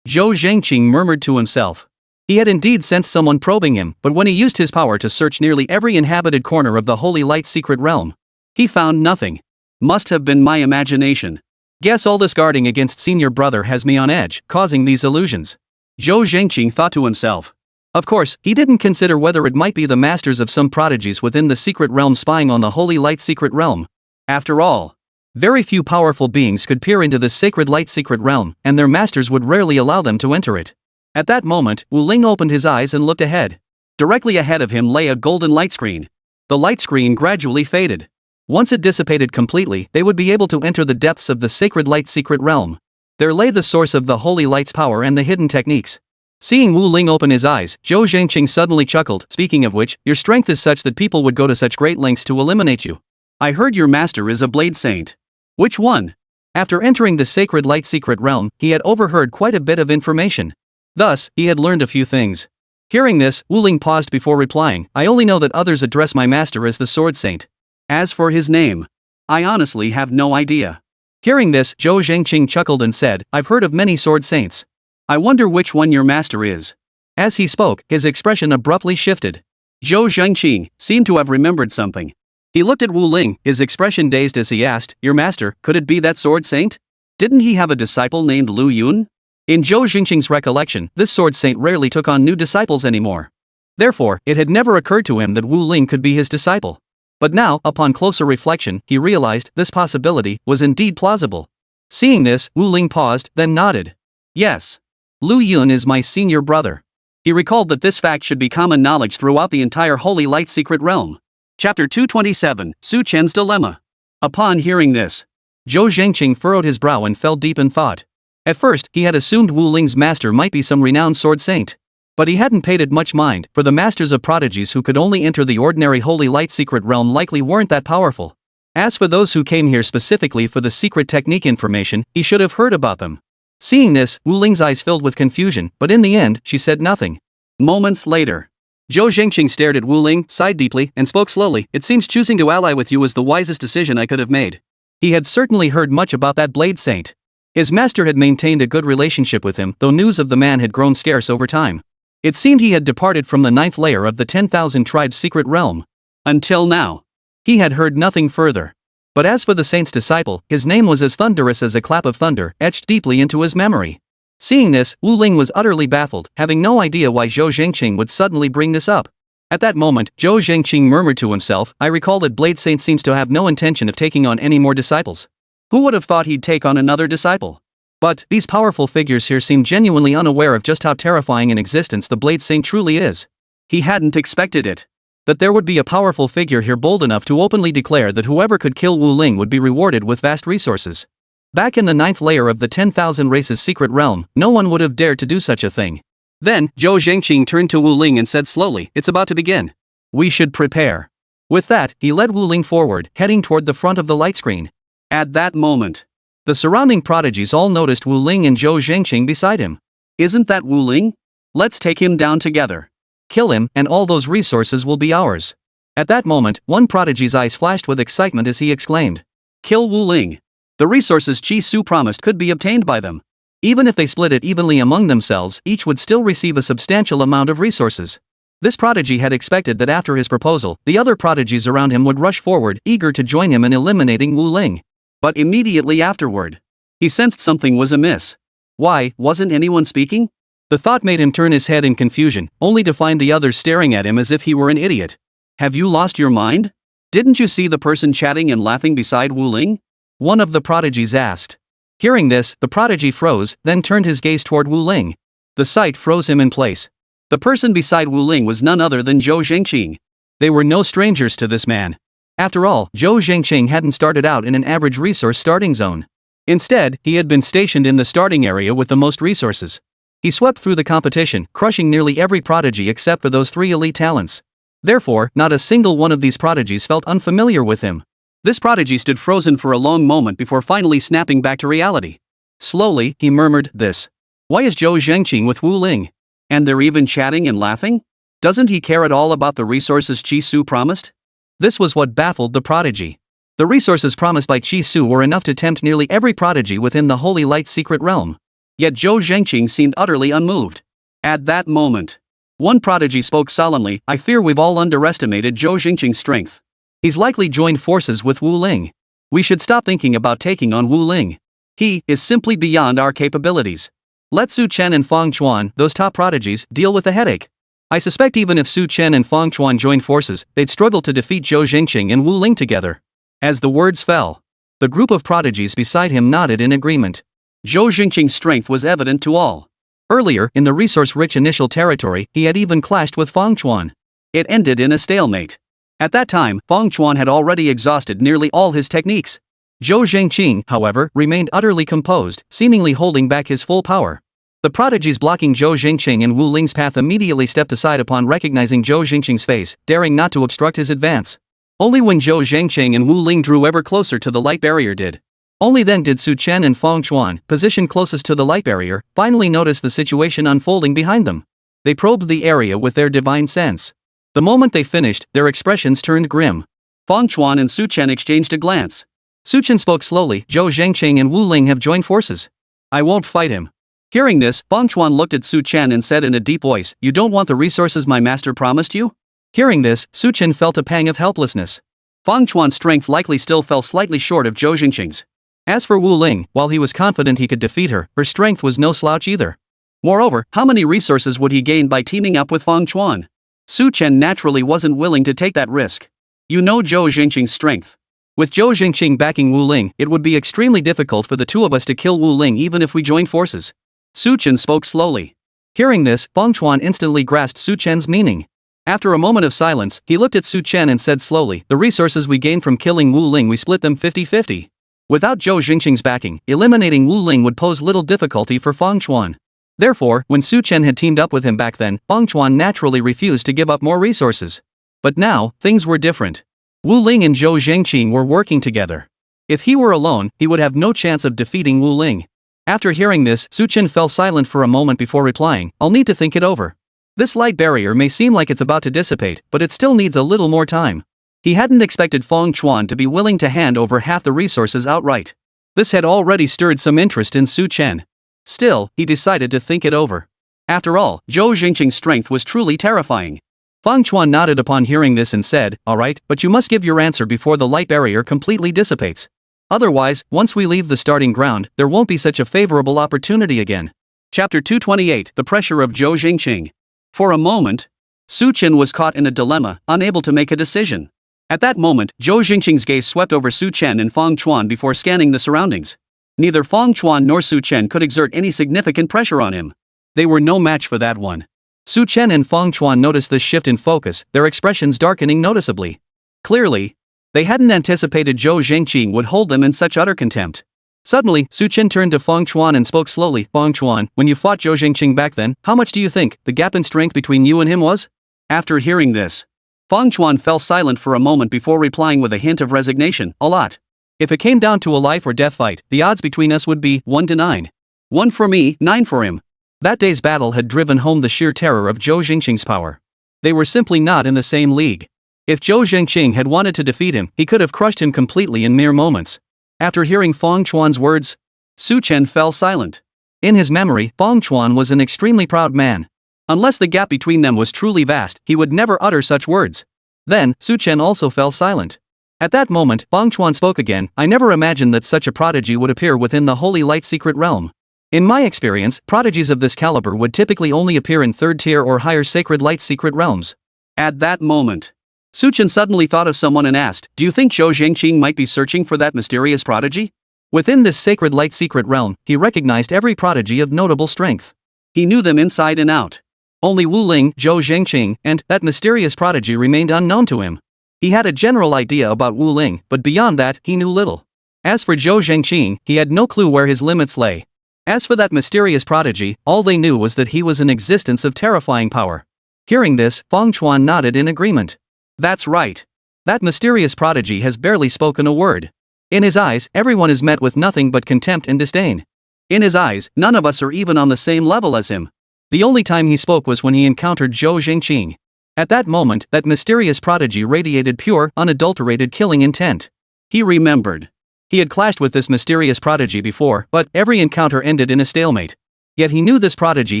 Zhou Zhengqing murmured to himself. He had indeed sensed someone probing him, but when he used his power to search nearly every inhabited corner of the Holy Light secret realm, he found nothing. Must have been my imagination. Guess all this guarding against senior brother has me on edge, causing these illusions. Zhou Zhengqing thought to himself. Of course, he didn't consider whether it might be the masters of some prodigies within the secret realm spying on the Holy Light secret realm. After all, very few powerful beings could peer into this sacred light secret realm, and their masters would rarely allow them to enter it. At that moment, Wu Ling opened his eyes and looked ahead. Directly ahead of him lay a golden light screen. The light screen gradually faded. Once it dissipated completely, they would be able to enter the depths of the sacred light secret realm. There lay the source of the Holy Light's power and the hidden techniques. Seeing Wu Ling open his eyes, Zhou Zhengqing suddenly chuckled. "Speaking of which, your strength is such that people would go to such great lengths to eliminate you. I heard your master is a Blade Saint." "Which one?" After entering the sacred light secret realm, he had overheard quite a bit of information. Thus, he had learned a few things. Hearing this, Wu Ling paused before replying, "I only know that others address my master as the Sword Saint. As for his name, I honestly have no idea." Hearing this, Zhou Zhengqing chuckled and said, "I've heard of many sword saints. I wonder which one your master is." As he spoke, his expression abruptly shifted. Zhou Zhengqing seemed to have remembered something. He looked at Wu Ling, his expression dazed as he asked, "Your master, could it be that sword saint? Didn't he have a disciple named Lu Yun?" In Zhou Zhengqing's recollection, this sword saint rarely took on new disciples anymore. Therefore, it had never occurred to him that Wu Ling could be his disciple. But now, upon closer reflection, he realized this possibility was indeed plausible. Seeing this, Wu Ling paused, then nodded. "Yes. Lu Yun is my senior brother." He recalled that this fact should be common knowledge throughout the entire Holy Light secret realm. Chapter 227, Su Chen's Dilemma. Upon hearing this, Zhou Zhengqing furrowed his brow and fell deep in thought. At first, he had assumed Wu Ling's master might be some renowned sword saint. But he hadn't paid it much mind, for the masters of prodigies who could only enter the ordinary Holy Light secret realm likely weren't that powerful. As for those who came here specifically for the secret technique information, he should have heard about them. Seeing this, Wu Ling's eyes filled with confusion, but in the end, she said nothing. Moments later, Zhou Zhengqing stared at Wu Ling, sighed deeply, and spoke slowly. "It seems choosing to ally with you was the wisest decision I could have made." He had certainly heard much about that Blade Saint. His master had maintained a good relationship with him, though news of the man had grown scarce over time. It seemed he had departed from the 9th layer of the 10,000 tribes secret realm. Until now, he had heard nothing further. But as for the saint's disciple, his name was as thunderous as a clap of thunder, etched deeply into his memory. Seeing this, Wu Ling was utterly baffled, having no idea why Zhou Zhengqing would suddenly bring this up. At that moment, Zhou Zhengqing murmured to himself, "I recall that Blade Saint seems to have no intention of taking on any more disciples. Who would have thought he'd take on another disciple?" But these powerful figures here seemed genuinely unaware of just how terrifying an existence the Blade Saint truly is. He hadn't expected it. That there would be a powerful figure here bold enough to openly declare that whoever could kill Wu Ling would be rewarded with vast resources. Back in the 9th layer of the 10,000 races secret realm, no one would have dared to do such a thing. Then, Zhou Zhengqing turned to Wu Ling and said slowly, "It's about to begin. We should prepare." With that, he led Wu Ling forward, heading toward the front of the light screen. At that moment, The surrounding prodigies all noticed Wu Ling and Zhou Zhengqing beside him. Isn't that Wu Ling? Let's take him down together. Kill him, and all those resources will be ours. At that moment, one prodigy's eyes flashed with excitement as he exclaimed. Kill Wu Ling. The resources Qi Su promised could be obtained by them. Even if they split it evenly among themselves, each would still receive a substantial amount of resources. This prodigy had expected that after his proposal, the other prodigies around him would rush forward, eager to join him in eliminating Wu Ling. But immediately afterward, he sensed something was amiss. Why, wasn't anyone speaking? The thought made him turn his head in confusion, only to find the others staring at him as if he were an idiot. Have you lost your mind? Didn't you see the person chatting and laughing beside Wu Ling? One of the prodigies asked. Hearing this, the prodigy froze, then turned his gaze toward Wu Ling. The sight froze him in place. The person beside Wu Ling was none other than Zhou Zhengqing. They were no strangers to this man. After all, Zhou Zhengqing hadn't started out in an average resource starting zone. Instead, he had been stationed in the starting area with the most resources. He swept through the competition, crushing nearly every prodigy except for those 3 elite talents. Therefore, not a single one of these prodigies felt unfamiliar with him. This prodigy stood frozen for a long moment before finally snapping back to reality. Slowly, he murmured this. Why is Zhou Zhengqing with Wu Ling? And they're even chatting and laughing? Doesn't he care at all about the resources Qi Su promised? This was what baffled the prodigy. The resources promised by Qi Su were enough to tempt nearly every prodigy within the Holy Light's secret realm. Yet Zhou Zhengqing seemed utterly unmoved. At that moment, one prodigy spoke solemnly. I fear we've all underestimated Zhou Zhengqing's strength. He's likely joined forces with Wu Ling. We should stop thinking about taking on Wu Ling. He is simply beyond our capabilities. Let Su Chen and Fang Chuan, those top prodigies, deal with the headache. I suspect even if Su Chen and Fang Chuan joined forces, they'd struggle to defeat Zhou Zhengqing and Wu Ling together. As the words fell, the group of prodigies beside him nodded in agreement. Zhou Zhengqing's strength was evident to all. Earlier, in the resource-rich initial territory, he had even clashed with Fang Chuan. It ended in a stalemate. At that time, Fang Chuan had already exhausted nearly all his techniques. Zhou Zhengqing, however, remained utterly composed, seemingly holding back his full power. The prodigies blocking Zhou Zhengqing and Wu Ling's path immediately stepped aside upon recognizing Zhou Zhengqing's face, daring not to obstruct his advance. Only when Zhou Zhengqing and Wu Ling drew ever closer to the light barrier did. Only then did Su Chen and Fang Chuan, positioned closest to the light barrier, finally notice the situation unfolding behind them. They probed the area with their divine sense. The moment they finished, their expressions turned grim. Fang Chuan and Su Chen exchanged a glance. Su Chen spoke slowly. Zhou Zhengqing and Wu Ling have joined forces. I won't fight him. Hearing this, Fang Chuan looked at Su Chen and said in a deep voice, You don't want the resources my master promised you? Hearing this, Su Chen felt a pang of helplessness. Fang Chuan's strength likely still fell slightly short of Zhou Zhengqing's. As for Wu Ling, while he was confident he could defeat her, her strength was no slouch either. Moreover, how many resources would he gain by teaming up with Fang Chuan? Su Chen naturally wasn't willing to take that risk. You know Zhou Zhengqing's strength. With Zhou Zhengqing backing Wu Ling, it would be extremely difficult for the two of us to kill Wu Ling even if we joined forces. Su Chen spoke slowly. Hearing this, Fang Chuan instantly grasped Su Chen's meaning. After a moment of silence, he looked at Su Chen and said slowly, The resources we gained from killing Wu Ling we split them 50-50. Without Zhou Zhengqing's backing, eliminating Wu Ling would pose little difficulty for Fang Chuan. Therefore, when Su Chen had teamed up with him back then, Fang Chuan naturally refused to give up more resources. But now, things were different. Wu Ling and Zhou Zhengqing were working together. If he were alone, he would have no chance of defeating Wu Ling. After hearing this, Su Chen fell silent for a moment before replying, I'll need to think it over. This light barrier may seem like it's about to dissipate, but it still needs a little more time. He hadn't expected Fang Chuan to be willing to hand over half the resources outright. This had already stirred some interest in Su Chen. Still, he decided to think it over. After all, Zhou Zhengqing's strength was truly terrifying. Fang Chuan nodded upon hearing this and said, All right, but you must give your answer before the light barrier completely dissipates. Otherwise, once we leave the starting ground, there won't be such a favorable opportunity again. Chapter 228, The Pressure of Zhou Zhengqing. For a moment, Su Chen was caught in a dilemma, unable to make a decision. At that moment, Zhou Zhengqing's gaze swept over Su Chen and Fang Chuan before scanning the surroundings. Neither Fang Chuan nor Su Chen could exert any significant pressure on him. They were no match for that one. Su Chen and Fang Chuan noticed this shift in focus, their expressions darkening noticeably. Clearly, they hadn't anticipated Zhou Zhengqing would hold them in such utter contempt. Suddenly, Su Chen turned to Fang Chuan and spoke slowly. Fang Chuan, when you fought Zhou Zhengqing back then, how much do you think the gap in strength between you and him was? After hearing this, Fang Chuan fell silent for a moment before replying with a hint of resignation, A lot. If it came down to a life or death fight, the odds between us would be 1 to 9. 1 for me, 9 for him. That day's battle had driven home the sheer terror of Zhou Jingqing's power. They were simply not in the same league. If Zhou Jingqing had wanted to defeat him, he could have crushed him completely in mere moments. After hearing Feng Chuan's words, Su Chen fell silent. In his memory, Feng Chuan was an extremely proud man. Unless the gap between them was truly vast, he would never utter such words. Then, Su Chen also fell silent. At that moment, Feng Chuan spoke again. I never imagined that such a prodigy would appear within the Holy Light Secret Realm. In my experience, prodigies of this caliber would typically only appear in third-tier or higher Sacred Light Secret Realms. At that moment, Su Chen suddenly thought of someone and asked, do you think Zhou Jingqing might be searching for that mysterious prodigy? Within this Sacred Light Secret Realm, he recognized every prodigy of notable strength. He knew them inside and out. Only Wu Ling, Zhou Jingqing, and that mysterious prodigy remained unknown to him. He had a general idea about Wu Ling, but beyond that, he knew little. As for Zhou Jingqing, he had no clue where his limits lay. As for that mysterious prodigy, all they knew was that he was an existence of terrifying power. Hearing this, Feng Chuan nodded in agreement. That's right. That mysterious prodigy has barely spoken a word. In his eyes, everyone is met with nothing but contempt and disdain. In his eyes, none of us are even on the same level as him. The only time he spoke was when he encountered Zhou Jingqing. At that moment, that mysterious prodigy radiated pure, unadulterated killing intent. He remembered. He had clashed with this mysterious prodigy before, but every encounter ended in a stalemate. Yet he knew this prodigy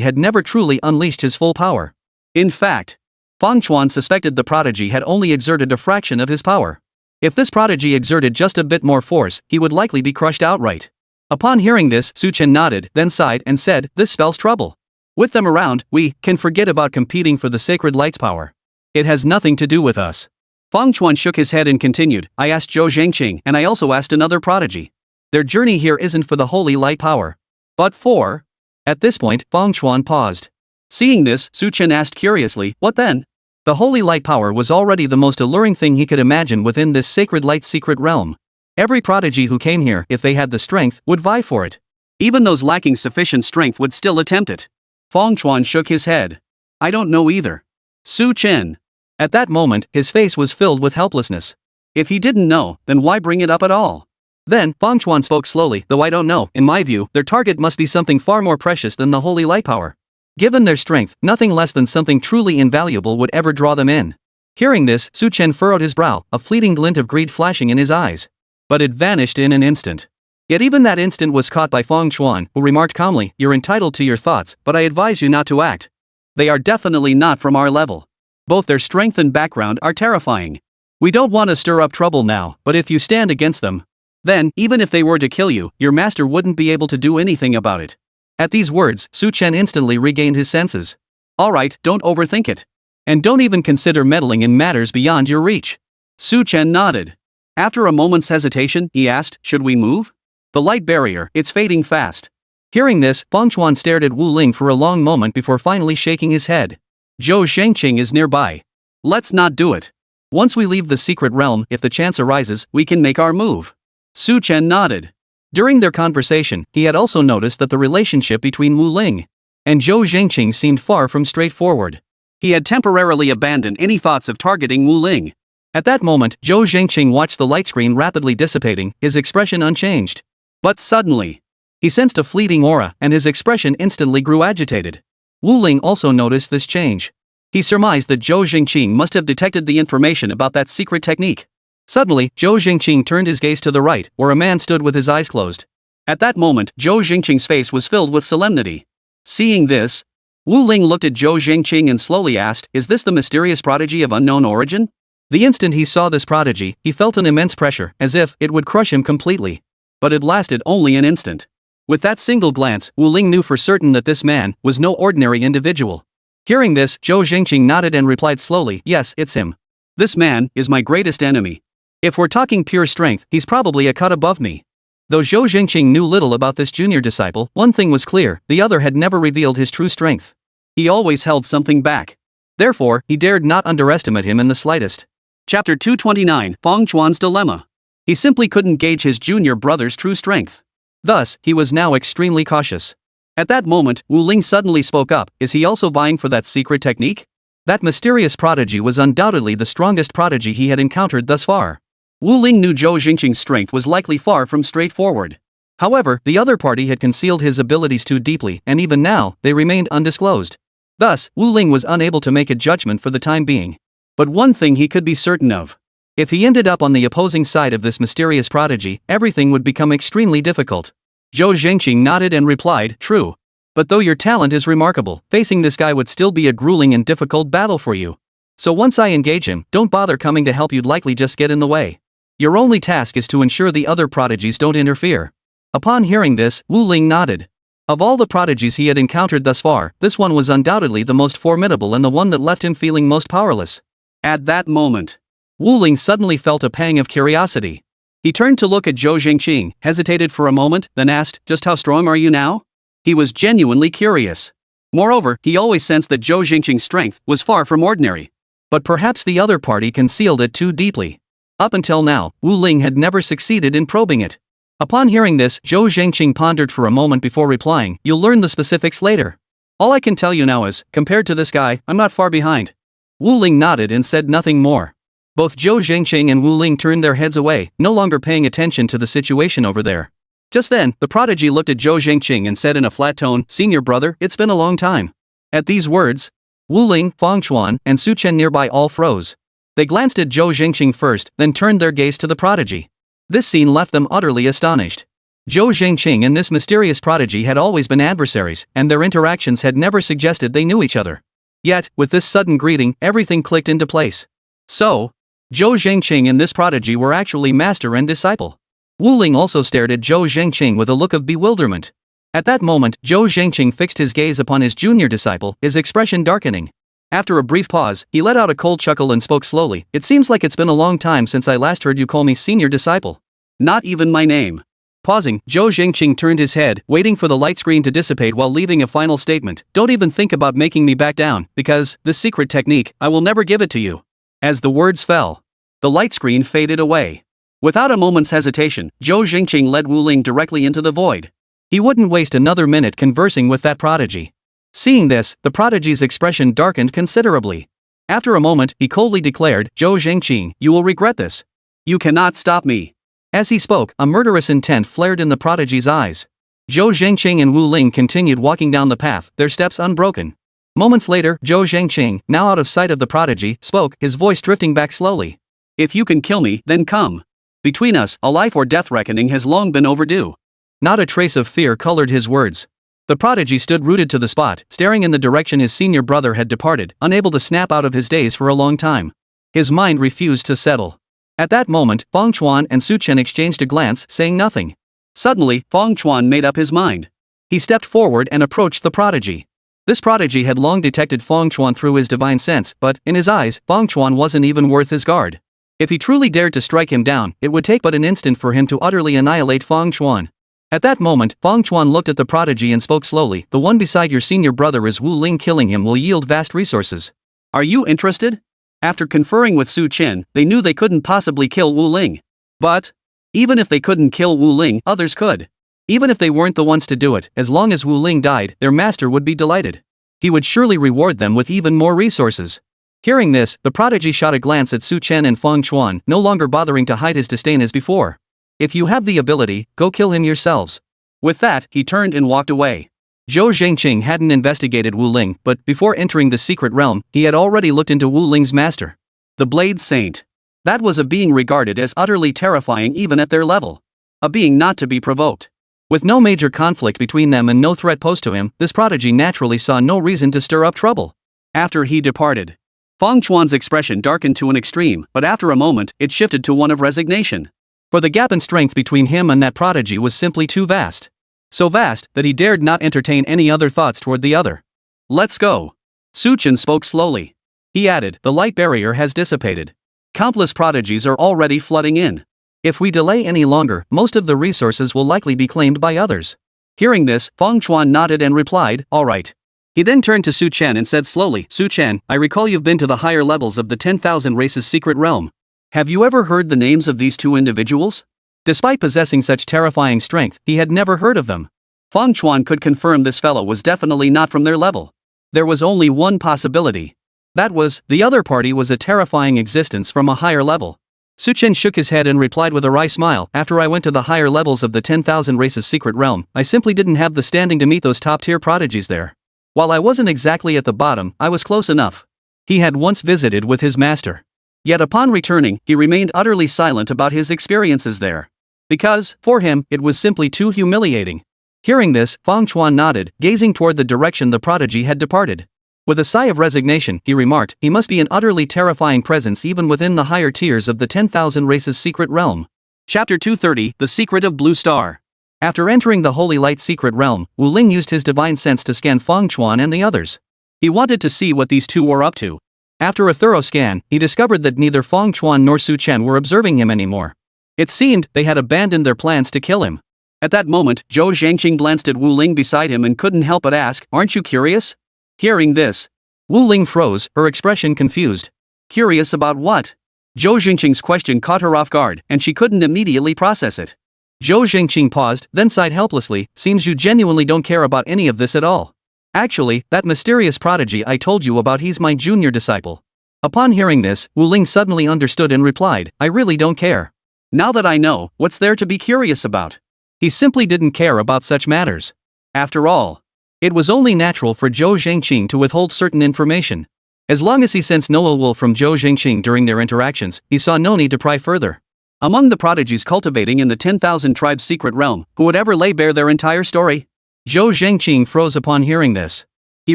had never truly unleashed his full power. In fact, Feng Chuan suspected the prodigy had only exerted a fraction of his power. If this prodigy exerted just a bit more force, he would likely be crushed outright. Upon hearing this, Su Chen nodded, then sighed and said, this spells trouble. With them around, we can forget about competing for the Sacred Light's power. It has nothing to do with us. Feng Chuan shook his head and continued, I asked Zhou Jingqing and I also asked another prodigy. Their journey here isn't for the Holy Light power, but for... At this point, Feng Chuan paused. Seeing this, Su Chen asked curiously, what then? The Holy Light power was already the most alluring thing he could imagine within this Sacred Light Secret Realm. Every prodigy who came here, if they had the strength, would vie for it. Even those lacking sufficient strength would still attempt it. Feng Chuan shook his head. I don't know either. Su Chen. At that moment, his face was filled with helplessness. If he didn't know, then why bring it up at all? Then, Feng Chuan spoke slowly, though I don't know, in my view, their target must be something far more precious than the Holy Light power. Given their strength, nothing less than something truly invaluable would ever draw them in. Hearing this, Su Chen furrowed his brow, a fleeting glint of greed flashing in his eyes. But it vanished in an instant. Yet even that instant was caught by Feng Chuan, who remarked calmly, you're entitled to your thoughts, but I advise you not to act. They are definitely not from our level. Both their strength and background are terrifying. We don't want to stir up trouble now, but if you stand against them, then, even if they were to kill you, your master wouldn't be able to do anything about it. At these words, Su Chen instantly regained his senses. Alright, don't overthink it. And don't even consider meddling in matters beyond your reach. Su Chen nodded. After a moment's hesitation, he asked, should we move? The light barrier, it's fading fast. Hearing this, Feng Chuan stared at Wu Ling for a long moment before finally shaking his head. Zhou Jingqing is nearby. Let's not do it. Once we leave the secret realm, if the chance arises, we can make our move. Su Chen nodded. During their conversation, he had also noticed that the relationship between Wu Ling and Zhou Jingqing seemed far from straightforward. He had temporarily abandoned any thoughts of targeting Wu Ling. At that moment, Zhou Jingqing watched the light screen rapidly dissipating, his expression unchanged. But suddenly, he sensed a fleeting aura, and his expression instantly grew agitated. Wu Ling also noticed this change. He surmised that Zhou Jingqing must have detected the information about that secret technique. Suddenly, Zhou Jingqing turned his gaze to the right, where a man stood with his eyes closed. At that moment, Zhou Jingqing's face was filled with solemnity. Seeing this, Wu Ling looked at Zhou Jingqing and slowly asked, is this the mysterious prodigy of unknown origin? The instant he saw this prodigy, he felt an immense pressure, as if it would crush him completely. But it lasted only an instant. With that single glance, Wu Ling knew for certain that this man was no ordinary individual. Hearing this, Zhou Jingqing nodded and replied slowly, yes, it's him. This man is my greatest enemy. If we're talking pure strength, he's probably a cut above me. Though Zhou Jingqing knew little about this junior disciple, one thing was clear, the other had never revealed his true strength. He always held something back. Therefore, he dared not underestimate him in the slightest. Chapter 229, Feng Chuan's Dilemma. He simply couldn't gauge his junior brother's true strength. Thus, he was now extremely cautious. At that moment, Wu Ling suddenly spoke up, is he also vying for that secret technique? That mysterious prodigy was undoubtedly the strongest prodigy he had encountered thus far. Wu Ling knew Zhou Jingqing's strength was likely far from straightforward. However, the other party had concealed his abilities too deeply, and even now, they remained undisclosed. Thus, Wu Ling was unable to make a judgment for the time being. But one thing he could be certain of. If he ended up on the opposing side of this mysterious prodigy, everything would become extremely difficult. Zhou Jingqing nodded and replied, "True. But though your talent is remarkable, facing this guy would still be a grueling and difficult battle for you. So once I engage him, don't bother coming to help, you'd likely just get in the way. Your only task is to ensure the other prodigies don't interfere." Upon hearing this, Wu Ling nodded. Of all the prodigies he had encountered thus far, this one was undoubtedly the most formidable and the one that left him feeling most powerless. At that moment, Wu Ling suddenly felt a pang of curiosity. He turned to look at Zhou Jingqing, hesitated for a moment, then asked, "Just how strong are you now?" He was genuinely curious. Moreover, he always sensed that Zhou Jingqing's strength was far from ordinary. But perhaps the other party concealed it too deeply. Up until now, Wu Ling had never succeeded in probing it. Upon hearing this, Zhou Jingqing pondered for a moment before replying, "You'll learn the specifics later. All I can tell you now is, compared to this guy, I'm not far behind." Wu Ling nodded and said nothing more. Both Zhou Jingqing and Wu Ling turned their heads away, no longer paying attention to the situation over there. Just then, the prodigy looked at Zhou Jingqing and said in a flat tone, "Senior brother, it's been a long time." At these words, Wu Ling, Fang Chuan, and Su Chen nearby all froze. They glanced at Zhou Jingqing first, then turned their gaze to the prodigy. This scene left them utterly astonished. Zhou Jingqing and this mysterious prodigy had always been adversaries, and their interactions had never suggested they knew each other. Yet, with this sudden greeting, everything clicked into place. So, Zhou Jingqing and this prodigy were actually master and disciple. Wu Ling also stared at Zhou Jingqing with a look of bewilderment. At that moment, Zhou Jingqing fixed his gaze upon his junior disciple, his expression darkening. After a brief pause, he let out a cold chuckle and spoke slowly, "It seems like it's been a long time since I last heard you call me senior disciple. Not even my name." Pausing, Zhou Jingqing turned his head, waiting for the light screen to dissipate while leaving a final statement, "Don't even think about making me back down, because, this secret technique, I will never give it to you." As the words fell, the light screen faded away. Without a moment's hesitation, Zhou Jingqing led Wu Ling directly into the void. He wouldn't waste another minute conversing with that prodigy. Seeing this, the prodigy's expression darkened considerably. After a moment, he coldly declared, "Zhou Jingqing, you will regret this. You cannot stop me." As he spoke, a murderous intent flared in the prodigy's eyes. Zhou Jingqing and Wu Ling continued walking down the path, their steps unbroken. Moments later, Zhou Jingqing, now out of sight of the prodigy, spoke, his voice drifting back slowly. "If you can kill me, then come. Between us, a life or death reckoning has long been overdue." Not a trace of fear colored his words. The prodigy stood rooted to the spot, staring in the direction his senior brother had departed, unable to snap out of his daze for a long time. His mind refused to settle. At that moment, Fang Chuan and Su Chen exchanged a glance, saying nothing. Suddenly, Fang Chuan made up his mind. He stepped forward and approached the prodigy. This prodigy had long detected Fang Chuan through his divine sense, but, in his eyes, Fang Chuan wasn't even worth his guard. If he truly dared to strike him down, it would take but an instant for him to utterly annihilate Fang Chuan. At that moment, Fang Chuan looked at the prodigy and spoke slowly, "The one beside your senior brother is Wu Ling. Killing him will yield vast resources. Are you interested?" After conferring with Su Chen, they knew they couldn't possibly kill Wu Ling. But, even if they couldn't kill Wu Ling, others could. Even if they weren't the ones to do it, as long as Wu Ling died, their master would be delighted. He would surely reward them with even more resources. Hearing this, the prodigy shot a glance at Su Chen and Fang Chuan, no longer bothering to hide his disdain as before. "If you have the ability, go kill him yourselves." With that, he turned and walked away. Zhou Jingqing hadn't investigated Wu Ling, but before entering the secret realm, he had already looked into Wu Ling's master. The Blade Saint. That was a being regarded as utterly terrifying even at their level. A being not to be provoked. With no major conflict between them and no threat posed to him, this prodigy naturally saw no reason to stir up trouble. After he departed, Fang Chuan's expression darkened to an extreme, but after a moment, it shifted to one of resignation. For the gap in strength between him and that prodigy was simply too vast. So vast that he dared not entertain any other thoughts toward the other. "Let's go." Su Chen spoke slowly. He added, "The light barrier has dissipated. Countless prodigies are already flooding in. If we delay any longer, most of the resources will likely be claimed by others." Hearing this, Fang Chuan nodded and replied, "All right." He then turned to Su Chen and said slowly, "Su Chen, I recall you've been to the higher levels of the 10,000 races secret realm. Have you ever heard the names of these two individuals?" Despite possessing such terrifying strength, he had never heard of them. Fang Chuan could confirm this fellow was definitely not from their level. There was only one possibility. That was, the other party was a terrifying existence from a higher level. Su Chen shook his head and replied with a wry smile, after I went to the higher levels of the 10,000 races secret realm, I simply didn't have the standing to meet those top-tier prodigies there. While I wasn't exactly at the bottom, I was close enough. He had once visited with his master. Yet upon returning, he remained utterly silent about his experiences there. Because, for him, it was simply too humiliating. Hearing this, Fang Chuan nodded, gazing toward the direction the prodigy had departed. With a sigh of resignation, he remarked, he must be an utterly terrifying presence even within the higher tiers of the 10,000 races secret realm. Chapter 230, The Secret of Blue Star. After entering the Holy Light secret realm, Wu Ling used his divine sense to scan Fang Chuan and the others. He wanted to see what these two were up to. After a thorough scan, he discovered that neither Fang Chuan nor Su Chen were observing him anymore. It seemed they had abandoned their plans to kill him. At that moment, Zhou Zhangqing glanced at Wu Ling beside him and couldn't help but ask, "Aren't you curious?" Hearing this, Wu Ling froze, her expression confused. Curious about what? Zhou Zhangqing's question caught her off guard, and she couldn't immediately process it. Zhou Zhangqing paused, then sighed helplessly, "Seems you genuinely don't care about any of this at all. Actually, that mysterious prodigy I told you about, he's my junior disciple." Upon hearing this, Wu Ling suddenly understood and replied, "I really don't care. Now that I know, what's there to be curious about?" He simply didn't care about such matters. After all, it was only natural for Zhou Zhangqing to withhold certain information. As long as he sensed no ill will from Zhou Zhangqing during their interactions, he saw no need to pry further. Among the prodigies cultivating in the 10,000 tribes secret realm, who would ever lay bare their entire story? Zhou Zhangqing froze upon hearing this. He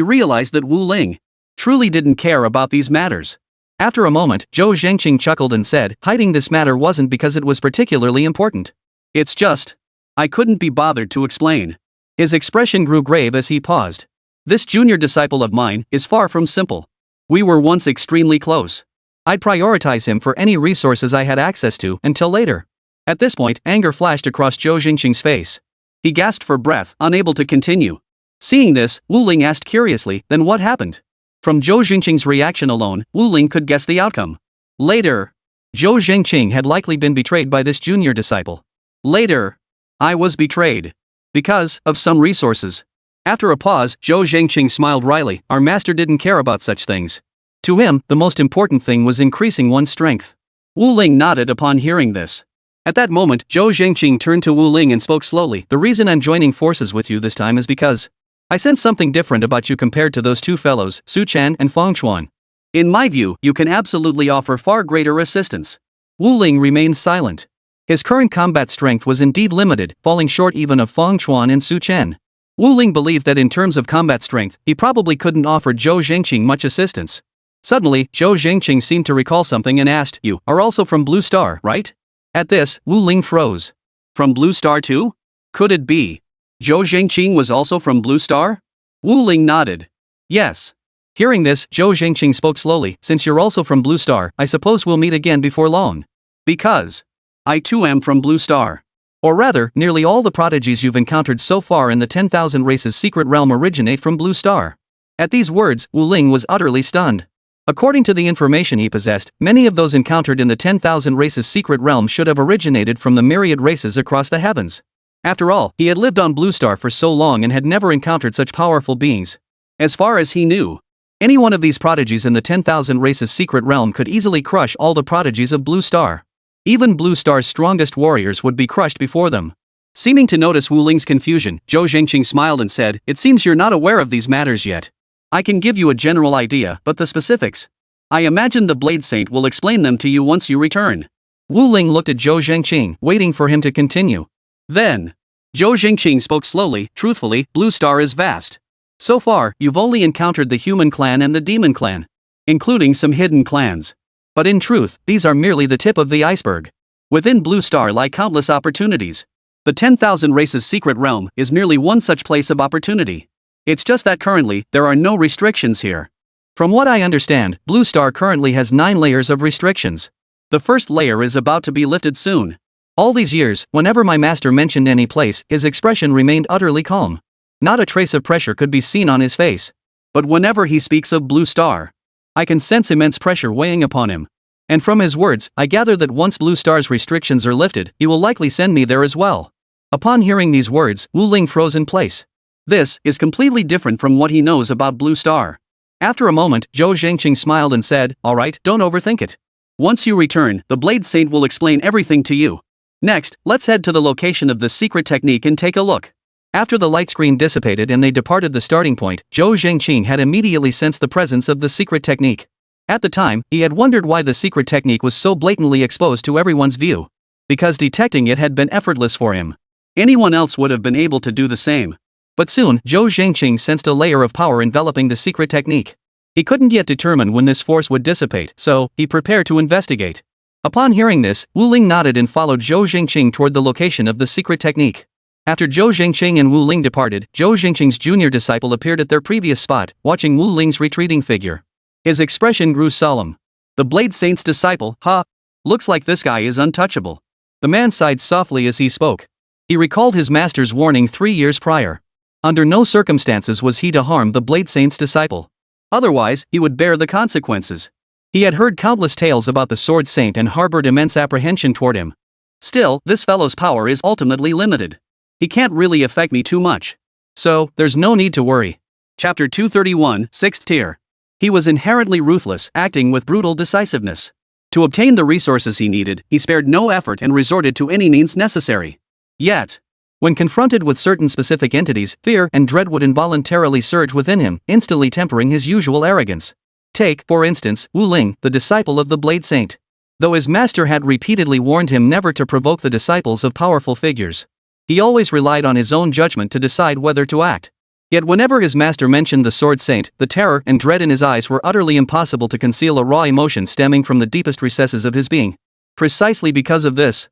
realized that Wu Ling truly didn't care about these matters. After a moment, Zhou Zhangqing chuckled and said, "Hiding this matter wasn't because it was particularly important. It's just, I couldn't be bothered to explain." His expression grew grave as he paused. "This junior disciple of mine is far from simple. We were once extremely close. I'd prioritize him for any resources I had access to until later." At this point, anger flashed across Zhou Zhangqing's face. He gasped for breath, unable to continue. Seeing this, Wu Ling asked curiously, "Then what happened?" From Zhou Zhangqing's reaction alone, Wu Ling could guess the outcome. Later, Zhou Zhangqing had likely been betrayed by this junior disciple. Later, I was betrayed. Because of some resources. After a pause, Zhou Zhangqing smiled wryly. Our master didn't care about such things. To him, the most important thing was increasing one's strength. Wu Ling nodded upon hearing this. At that moment, Zhou Zhangqing turned to Wu Ling and spoke slowly. The reason I'm joining forces with you this time is because I sense something different about you compared to those two fellows, Su Chen and Fang Chuan. In my view, you can absolutely offer far greater assistance. Wu Ling remained silent. His current combat strength was indeed limited, falling short even of Fang Chuan and Su Chen. Wu Ling believed that in terms of combat strength, he probably couldn't offer Zhou Zhangqing much assistance. Suddenly, Zhou Zhangqing seemed to recall something and asked, "You are also from Blue Star, right?" At this, Wu Ling froze. From Blue Star too? Could it be Zhou Zhangqing was also from Blue Star? Wu Ling nodded. Yes. Hearing this, Zhou Zhangqing spoke slowly. Since you're also from Blue Star, I suppose we'll meet again before long. Because I too am from Blue Star. Or rather, nearly all the prodigies you've encountered so far in the 10,000 races secret realm originate from Blue Star. At these words, Wu Ling was utterly stunned. According to the information he possessed, many of those encountered in the 10,000 races secret realm should have originated from the myriad races across the heavens. After all, he had lived on Blue Star for so long and had never encountered such powerful beings. As far as he knew, any one of these prodigies in the 10,000 races secret realm could easily crush all the prodigies of Blue Star. Even Blue Star's strongest warriors would be crushed before them. Seeming to notice Wu Ling's confusion, Zhou Zhangqing smiled and said, "It seems you're not aware of these matters yet. I can give you a general idea, but the specifics, I imagine the Blade Saint will explain them to you once you return." Wu Ling looked at Zhou Zhangqing, waiting for him to continue. Then, Zhou Zhangqing spoke slowly. "Truthfully, Blue Star is vast. So far, you've only encountered the human clan and the demon clan, including some hidden clans. But in truth, these are merely the tip of the iceberg. Within Blue Star lie countless opportunities. The 10,000 races secret realm is merely one such place of opportunity. It's just that currently, there are no restrictions here. From what I understand, Blue Star currently has 9 layers of restrictions. The first layer is about to be lifted soon. All these years, whenever my master mentioned any place, his expression remained utterly calm. Not a trace of pressure could be seen on his face. But whenever he speaks of Blue Star, I can sense immense pressure weighing upon him. And from his words, I gather that once Blue Star's restrictions are lifted, he will likely send me there as well." Upon hearing these words, Wu Ling froze in place. This is completely different from what he knows about Blue Star. After a moment, Zhou Zhangqing smiled and said, "All right, don't overthink it. Once you return, the Blade Saint will explain everything to you. Next, let's head to the location of the secret technique and take a look. After the light screen dissipated and they departed the starting point, Zhou Zhengqing had immediately sensed the presence of the secret technique. At the time, he had wondered why the secret technique was so blatantly exposed to everyone's view. Because detecting it had been effortless for him. Anyone else would have been able to do the same. But soon, Zhou Zhengqing sensed a layer of power enveloping the secret technique. He couldn't yet determine when this force would dissipate, so he prepared to investigate. Upon hearing this, Wu Ling nodded and followed Zhou Zhengqing toward the location of the secret technique. After Zhou Zhengqing and Wu Ling departed, Zhou Zhengqing's junior disciple appeared at their previous spot, watching Wu Ling's retreating figure. His expression grew solemn. The Blade Saint's disciple, looks like this guy is untouchable. The man sighed softly as he spoke. He recalled his master's warning 3 years prior. Under no circumstances was he to harm the Blade Saint's disciple. Otherwise, he would bear the consequences. He had heard countless tales about the Sword Saint and harbored immense apprehension toward him. Still, this fellow's power is ultimately limited. He can't really affect me too much. So, there's no need to worry. Chapter 231, 6th Tier. He was inherently ruthless, acting with brutal decisiveness. To obtain the resources he needed, he spared no effort and resorted to any means necessary. Yet, when confronted with certain specific entities, fear and dread would involuntarily surge within him, instantly tempering his usual arrogance. Take, for instance, Wu Ling, the disciple of the Blade Saint. Though his master had repeatedly warned him never to provoke the disciples of powerful figures, he always relied on his own judgment to decide whether to act. Yet whenever his master mentioned the Sword Saint, the terror and dread in his eyes were utterly impossible to conceal, a raw emotion stemming from the deepest recesses of his being. Precisely because of this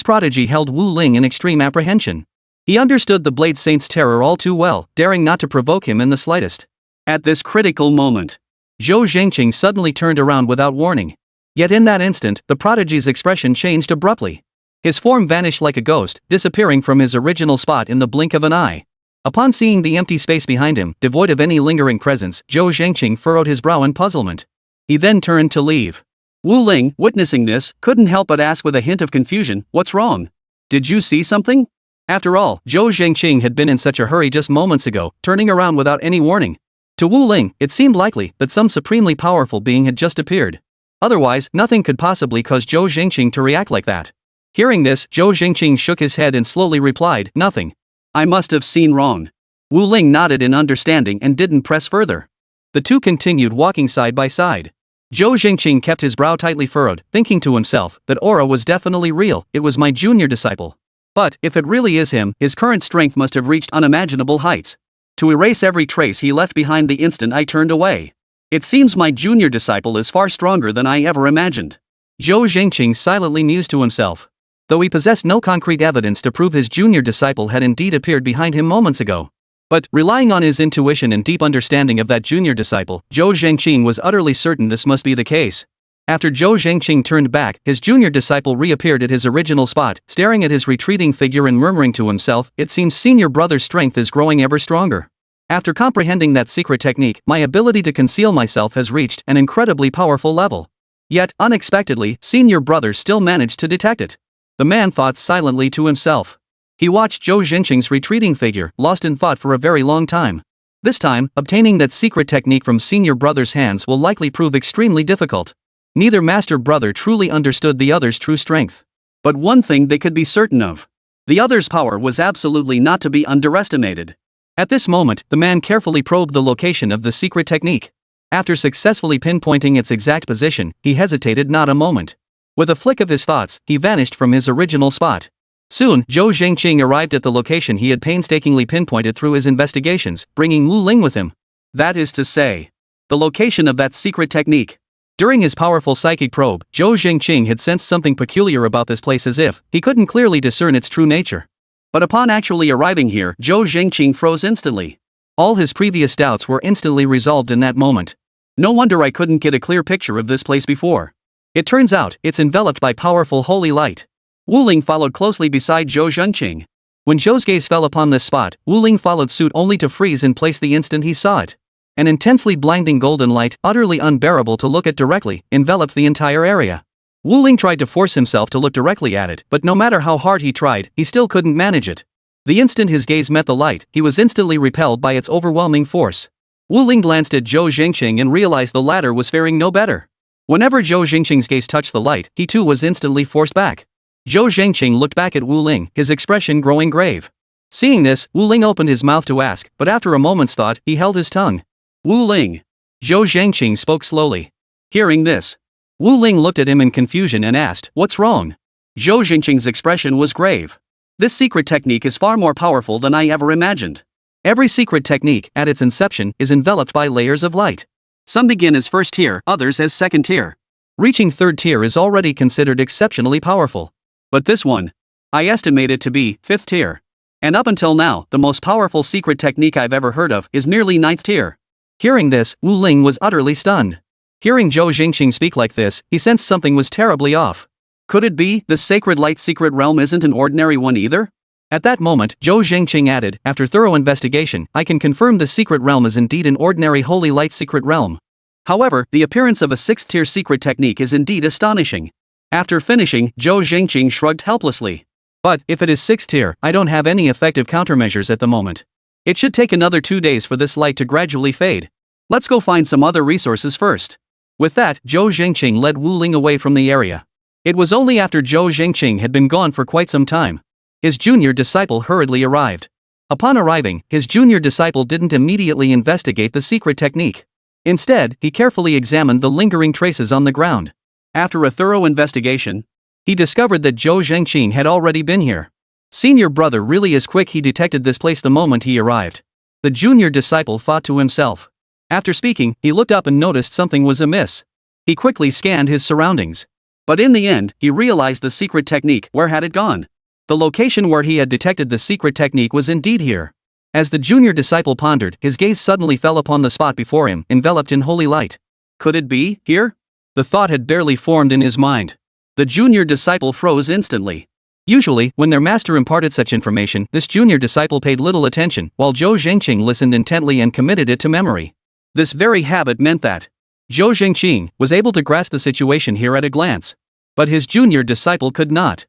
prodigy held Wu Ling in extreme apprehension. He understood the Blade Saint's terror all too well, daring not to provoke him in the slightest. At this critical moment, Zhou Zhengqing suddenly turned around without warning. Yet in that instant, the prodigy's expression changed abruptly. His form vanished like a ghost, disappearing from his original spot in the blink of an eye. Upon seeing the empty space behind him, devoid of any lingering presence, Zhou Zhengqing furrowed his brow in puzzlement. He then turned to leave. Wu Ling, witnessing this, couldn't help but ask with a hint of confusion, "What's wrong? Did you see something?" After all, Zhou Zhengqing had been in such a hurry just moments ago, turning around without any warning. To Wu Ling, it seemed likely that some supremely powerful being had just appeared. Otherwise, nothing could possibly cause Zhou Zhengqing to react like that. Hearing this, Zhou Zhengqing shook his head and slowly replied, "Nothing. I must have seen wrong." Wu Ling nodded in understanding and didn't press further. The two continued walking side by side. Zhou Zhengqing kept his brow tightly furrowed, thinking to himself, that aura was definitely real, it was my junior disciple. But, if it really is him, his current strength must have reached unimaginable heights. To erase every trace he left behind the instant I turned away. It seems my junior disciple is far stronger than I ever imagined. Zhou Zhengqing silently mused to himself. Though he possessed no concrete evidence to prove his junior disciple had indeed appeared behind him moments ago. But, relying on his intuition and deep understanding of that junior disciple, Zhou Zhengqing was utterly certain this must be the case. After Zhou Zhengqing turned back, his junior disciple reappeared at his original spot, staring at his retreating figure and murmuring to himself, "It seems senior brother's strength is growing ever stronger. After comprehending that secret technique, my ability to conceal myself has reached an incredibly powerful level." Yet, unexpectedly, senior brother still managed to detect it. The man thought silently to himself. He watched Zhou Zhengqing's retreating figure, lost in thought for a very long time. This time, obtaining that secret technique from senior brother's hands will likely prove extremely difficult. Neither master brother truly understood the other's true strength. But one thing they could be certain of. The other's power was absolutely not to be underestimated. At this moment, the man carefully probed the location of the secret technique. After successfully pinpointing its exact position, he hesitated not a moment. With a flick of his thoughts, he vanished from his original spot. Soon, Zhou Zhengqing arrived at the location he had painstakingly pinpointed through his investigations, bringing Wu Ling with him. That is to say, the location of that secret technique. During his powerful psychic probe, Zhou Zhengqing had sensed something peculiar about this place, as if he couldn't clearly discern its true nature. But upon actually arriving here, Zhou Zhengqing froze instantly. All his previous doubts were instantly resolved in that moment. No wonder I couldn't get a clear picture of this place before. It turns out, it's enveloped by powerful holy light. Wu Ling followed closely beside Zhou Zhengqing. When Zhou's gaze fell upon this spot, Wu Ling followed suit only to freeze in place the instant he saw it. An intensely blinding golden light, utterly unbearable to look at directly, enveloped the entire area. Wu Ling tried to force himself to look directly at it, but no matter how hard he tried, he still couldn't manage it. The instant his gaze met the light, he was instantly repelled by its overwhelming force. Wu Ling glanced at Zhou Zhengqing and realized the latter was faring no better. Whenever Zhou Jingqing's gaze touched the light, he too was instantly forced back. Zhou Jingqing looked back at Wu Ling, his expression growing grave. Seeing this, Wu Ling opened his mouth to ask, but after a moment's thought, he held his tongue. Wu Ling. Zhou Jingqing spoke slowly. Hearing this, Wu Ling looked at him in confusion and asked, "What's wrong?" Zhou Jingqing's expression was grave. This secret technique is far more powerful than I ever imagined. Every secret technique, at its inception, is enveloped by layers of light. Some begin as first tier, others as second tier. Reaching third tier is already considered exceptionally powerful. But this one, I estimate it to be fifth tier. And up until now, the most powerful secret technique I've ever heard of is merely ninth tier. Hearing this, Wu Ling was utterly stunned. Hearing Zhou Jingqing speak like this, he sensed something was terribly off. Could it be the sacred light secret realm isn't an ordinary one either? At that moment, Zhou Jingqing added, "After thorough investigation, I can confirm the secret realm is indeed an ordinary holy light secret realm. However, the appearance of a sixth-tier secret technique is indeed astonishing." After finishing, Zhou Jingqing shrugged helplessly. "But, if it is sixth tier, I don't have any effective countermeasures at the moment. It should take another 2 days for this light to gradually fade. Let's go find some other resources first." With that, Zhou Jingqing led Wu Ling away from the area. It was only after Zhou Jingqing had been gone for quite some time. His junior disciple hurriedly arrived. Upon arriving, his junior disciple didn't immediately investigate the secret technique. Instead, he carefully examined the lingering traces on the ground. After a thorough investigation, he discovered that Zhou Jingqing had already been here. Senior brother really is quick. He detected this place the moment he arrived. The junior disciple thought to himself. After speaking, he looked up and noticed something was amiss. He quickly scanned his surroundings. But in the end, he realized the secret technique. Where had it gone? The location where he had detected the secret technique was indeed here. As the junior disciple pondered, his gaze suddenly fell upon the spot before him, enveloped in holy light. Could it be here? The thought had barely formed in his mind. The junior disciple froze instantly. Usually, when their master imparted such information, this junior disciple paid little attention, while Zhou Jingqing listened intently and committed it to memory. This very habit meant that Zhou Jingqing was able to grasp the situation here at a glance. But his junior disciple could not.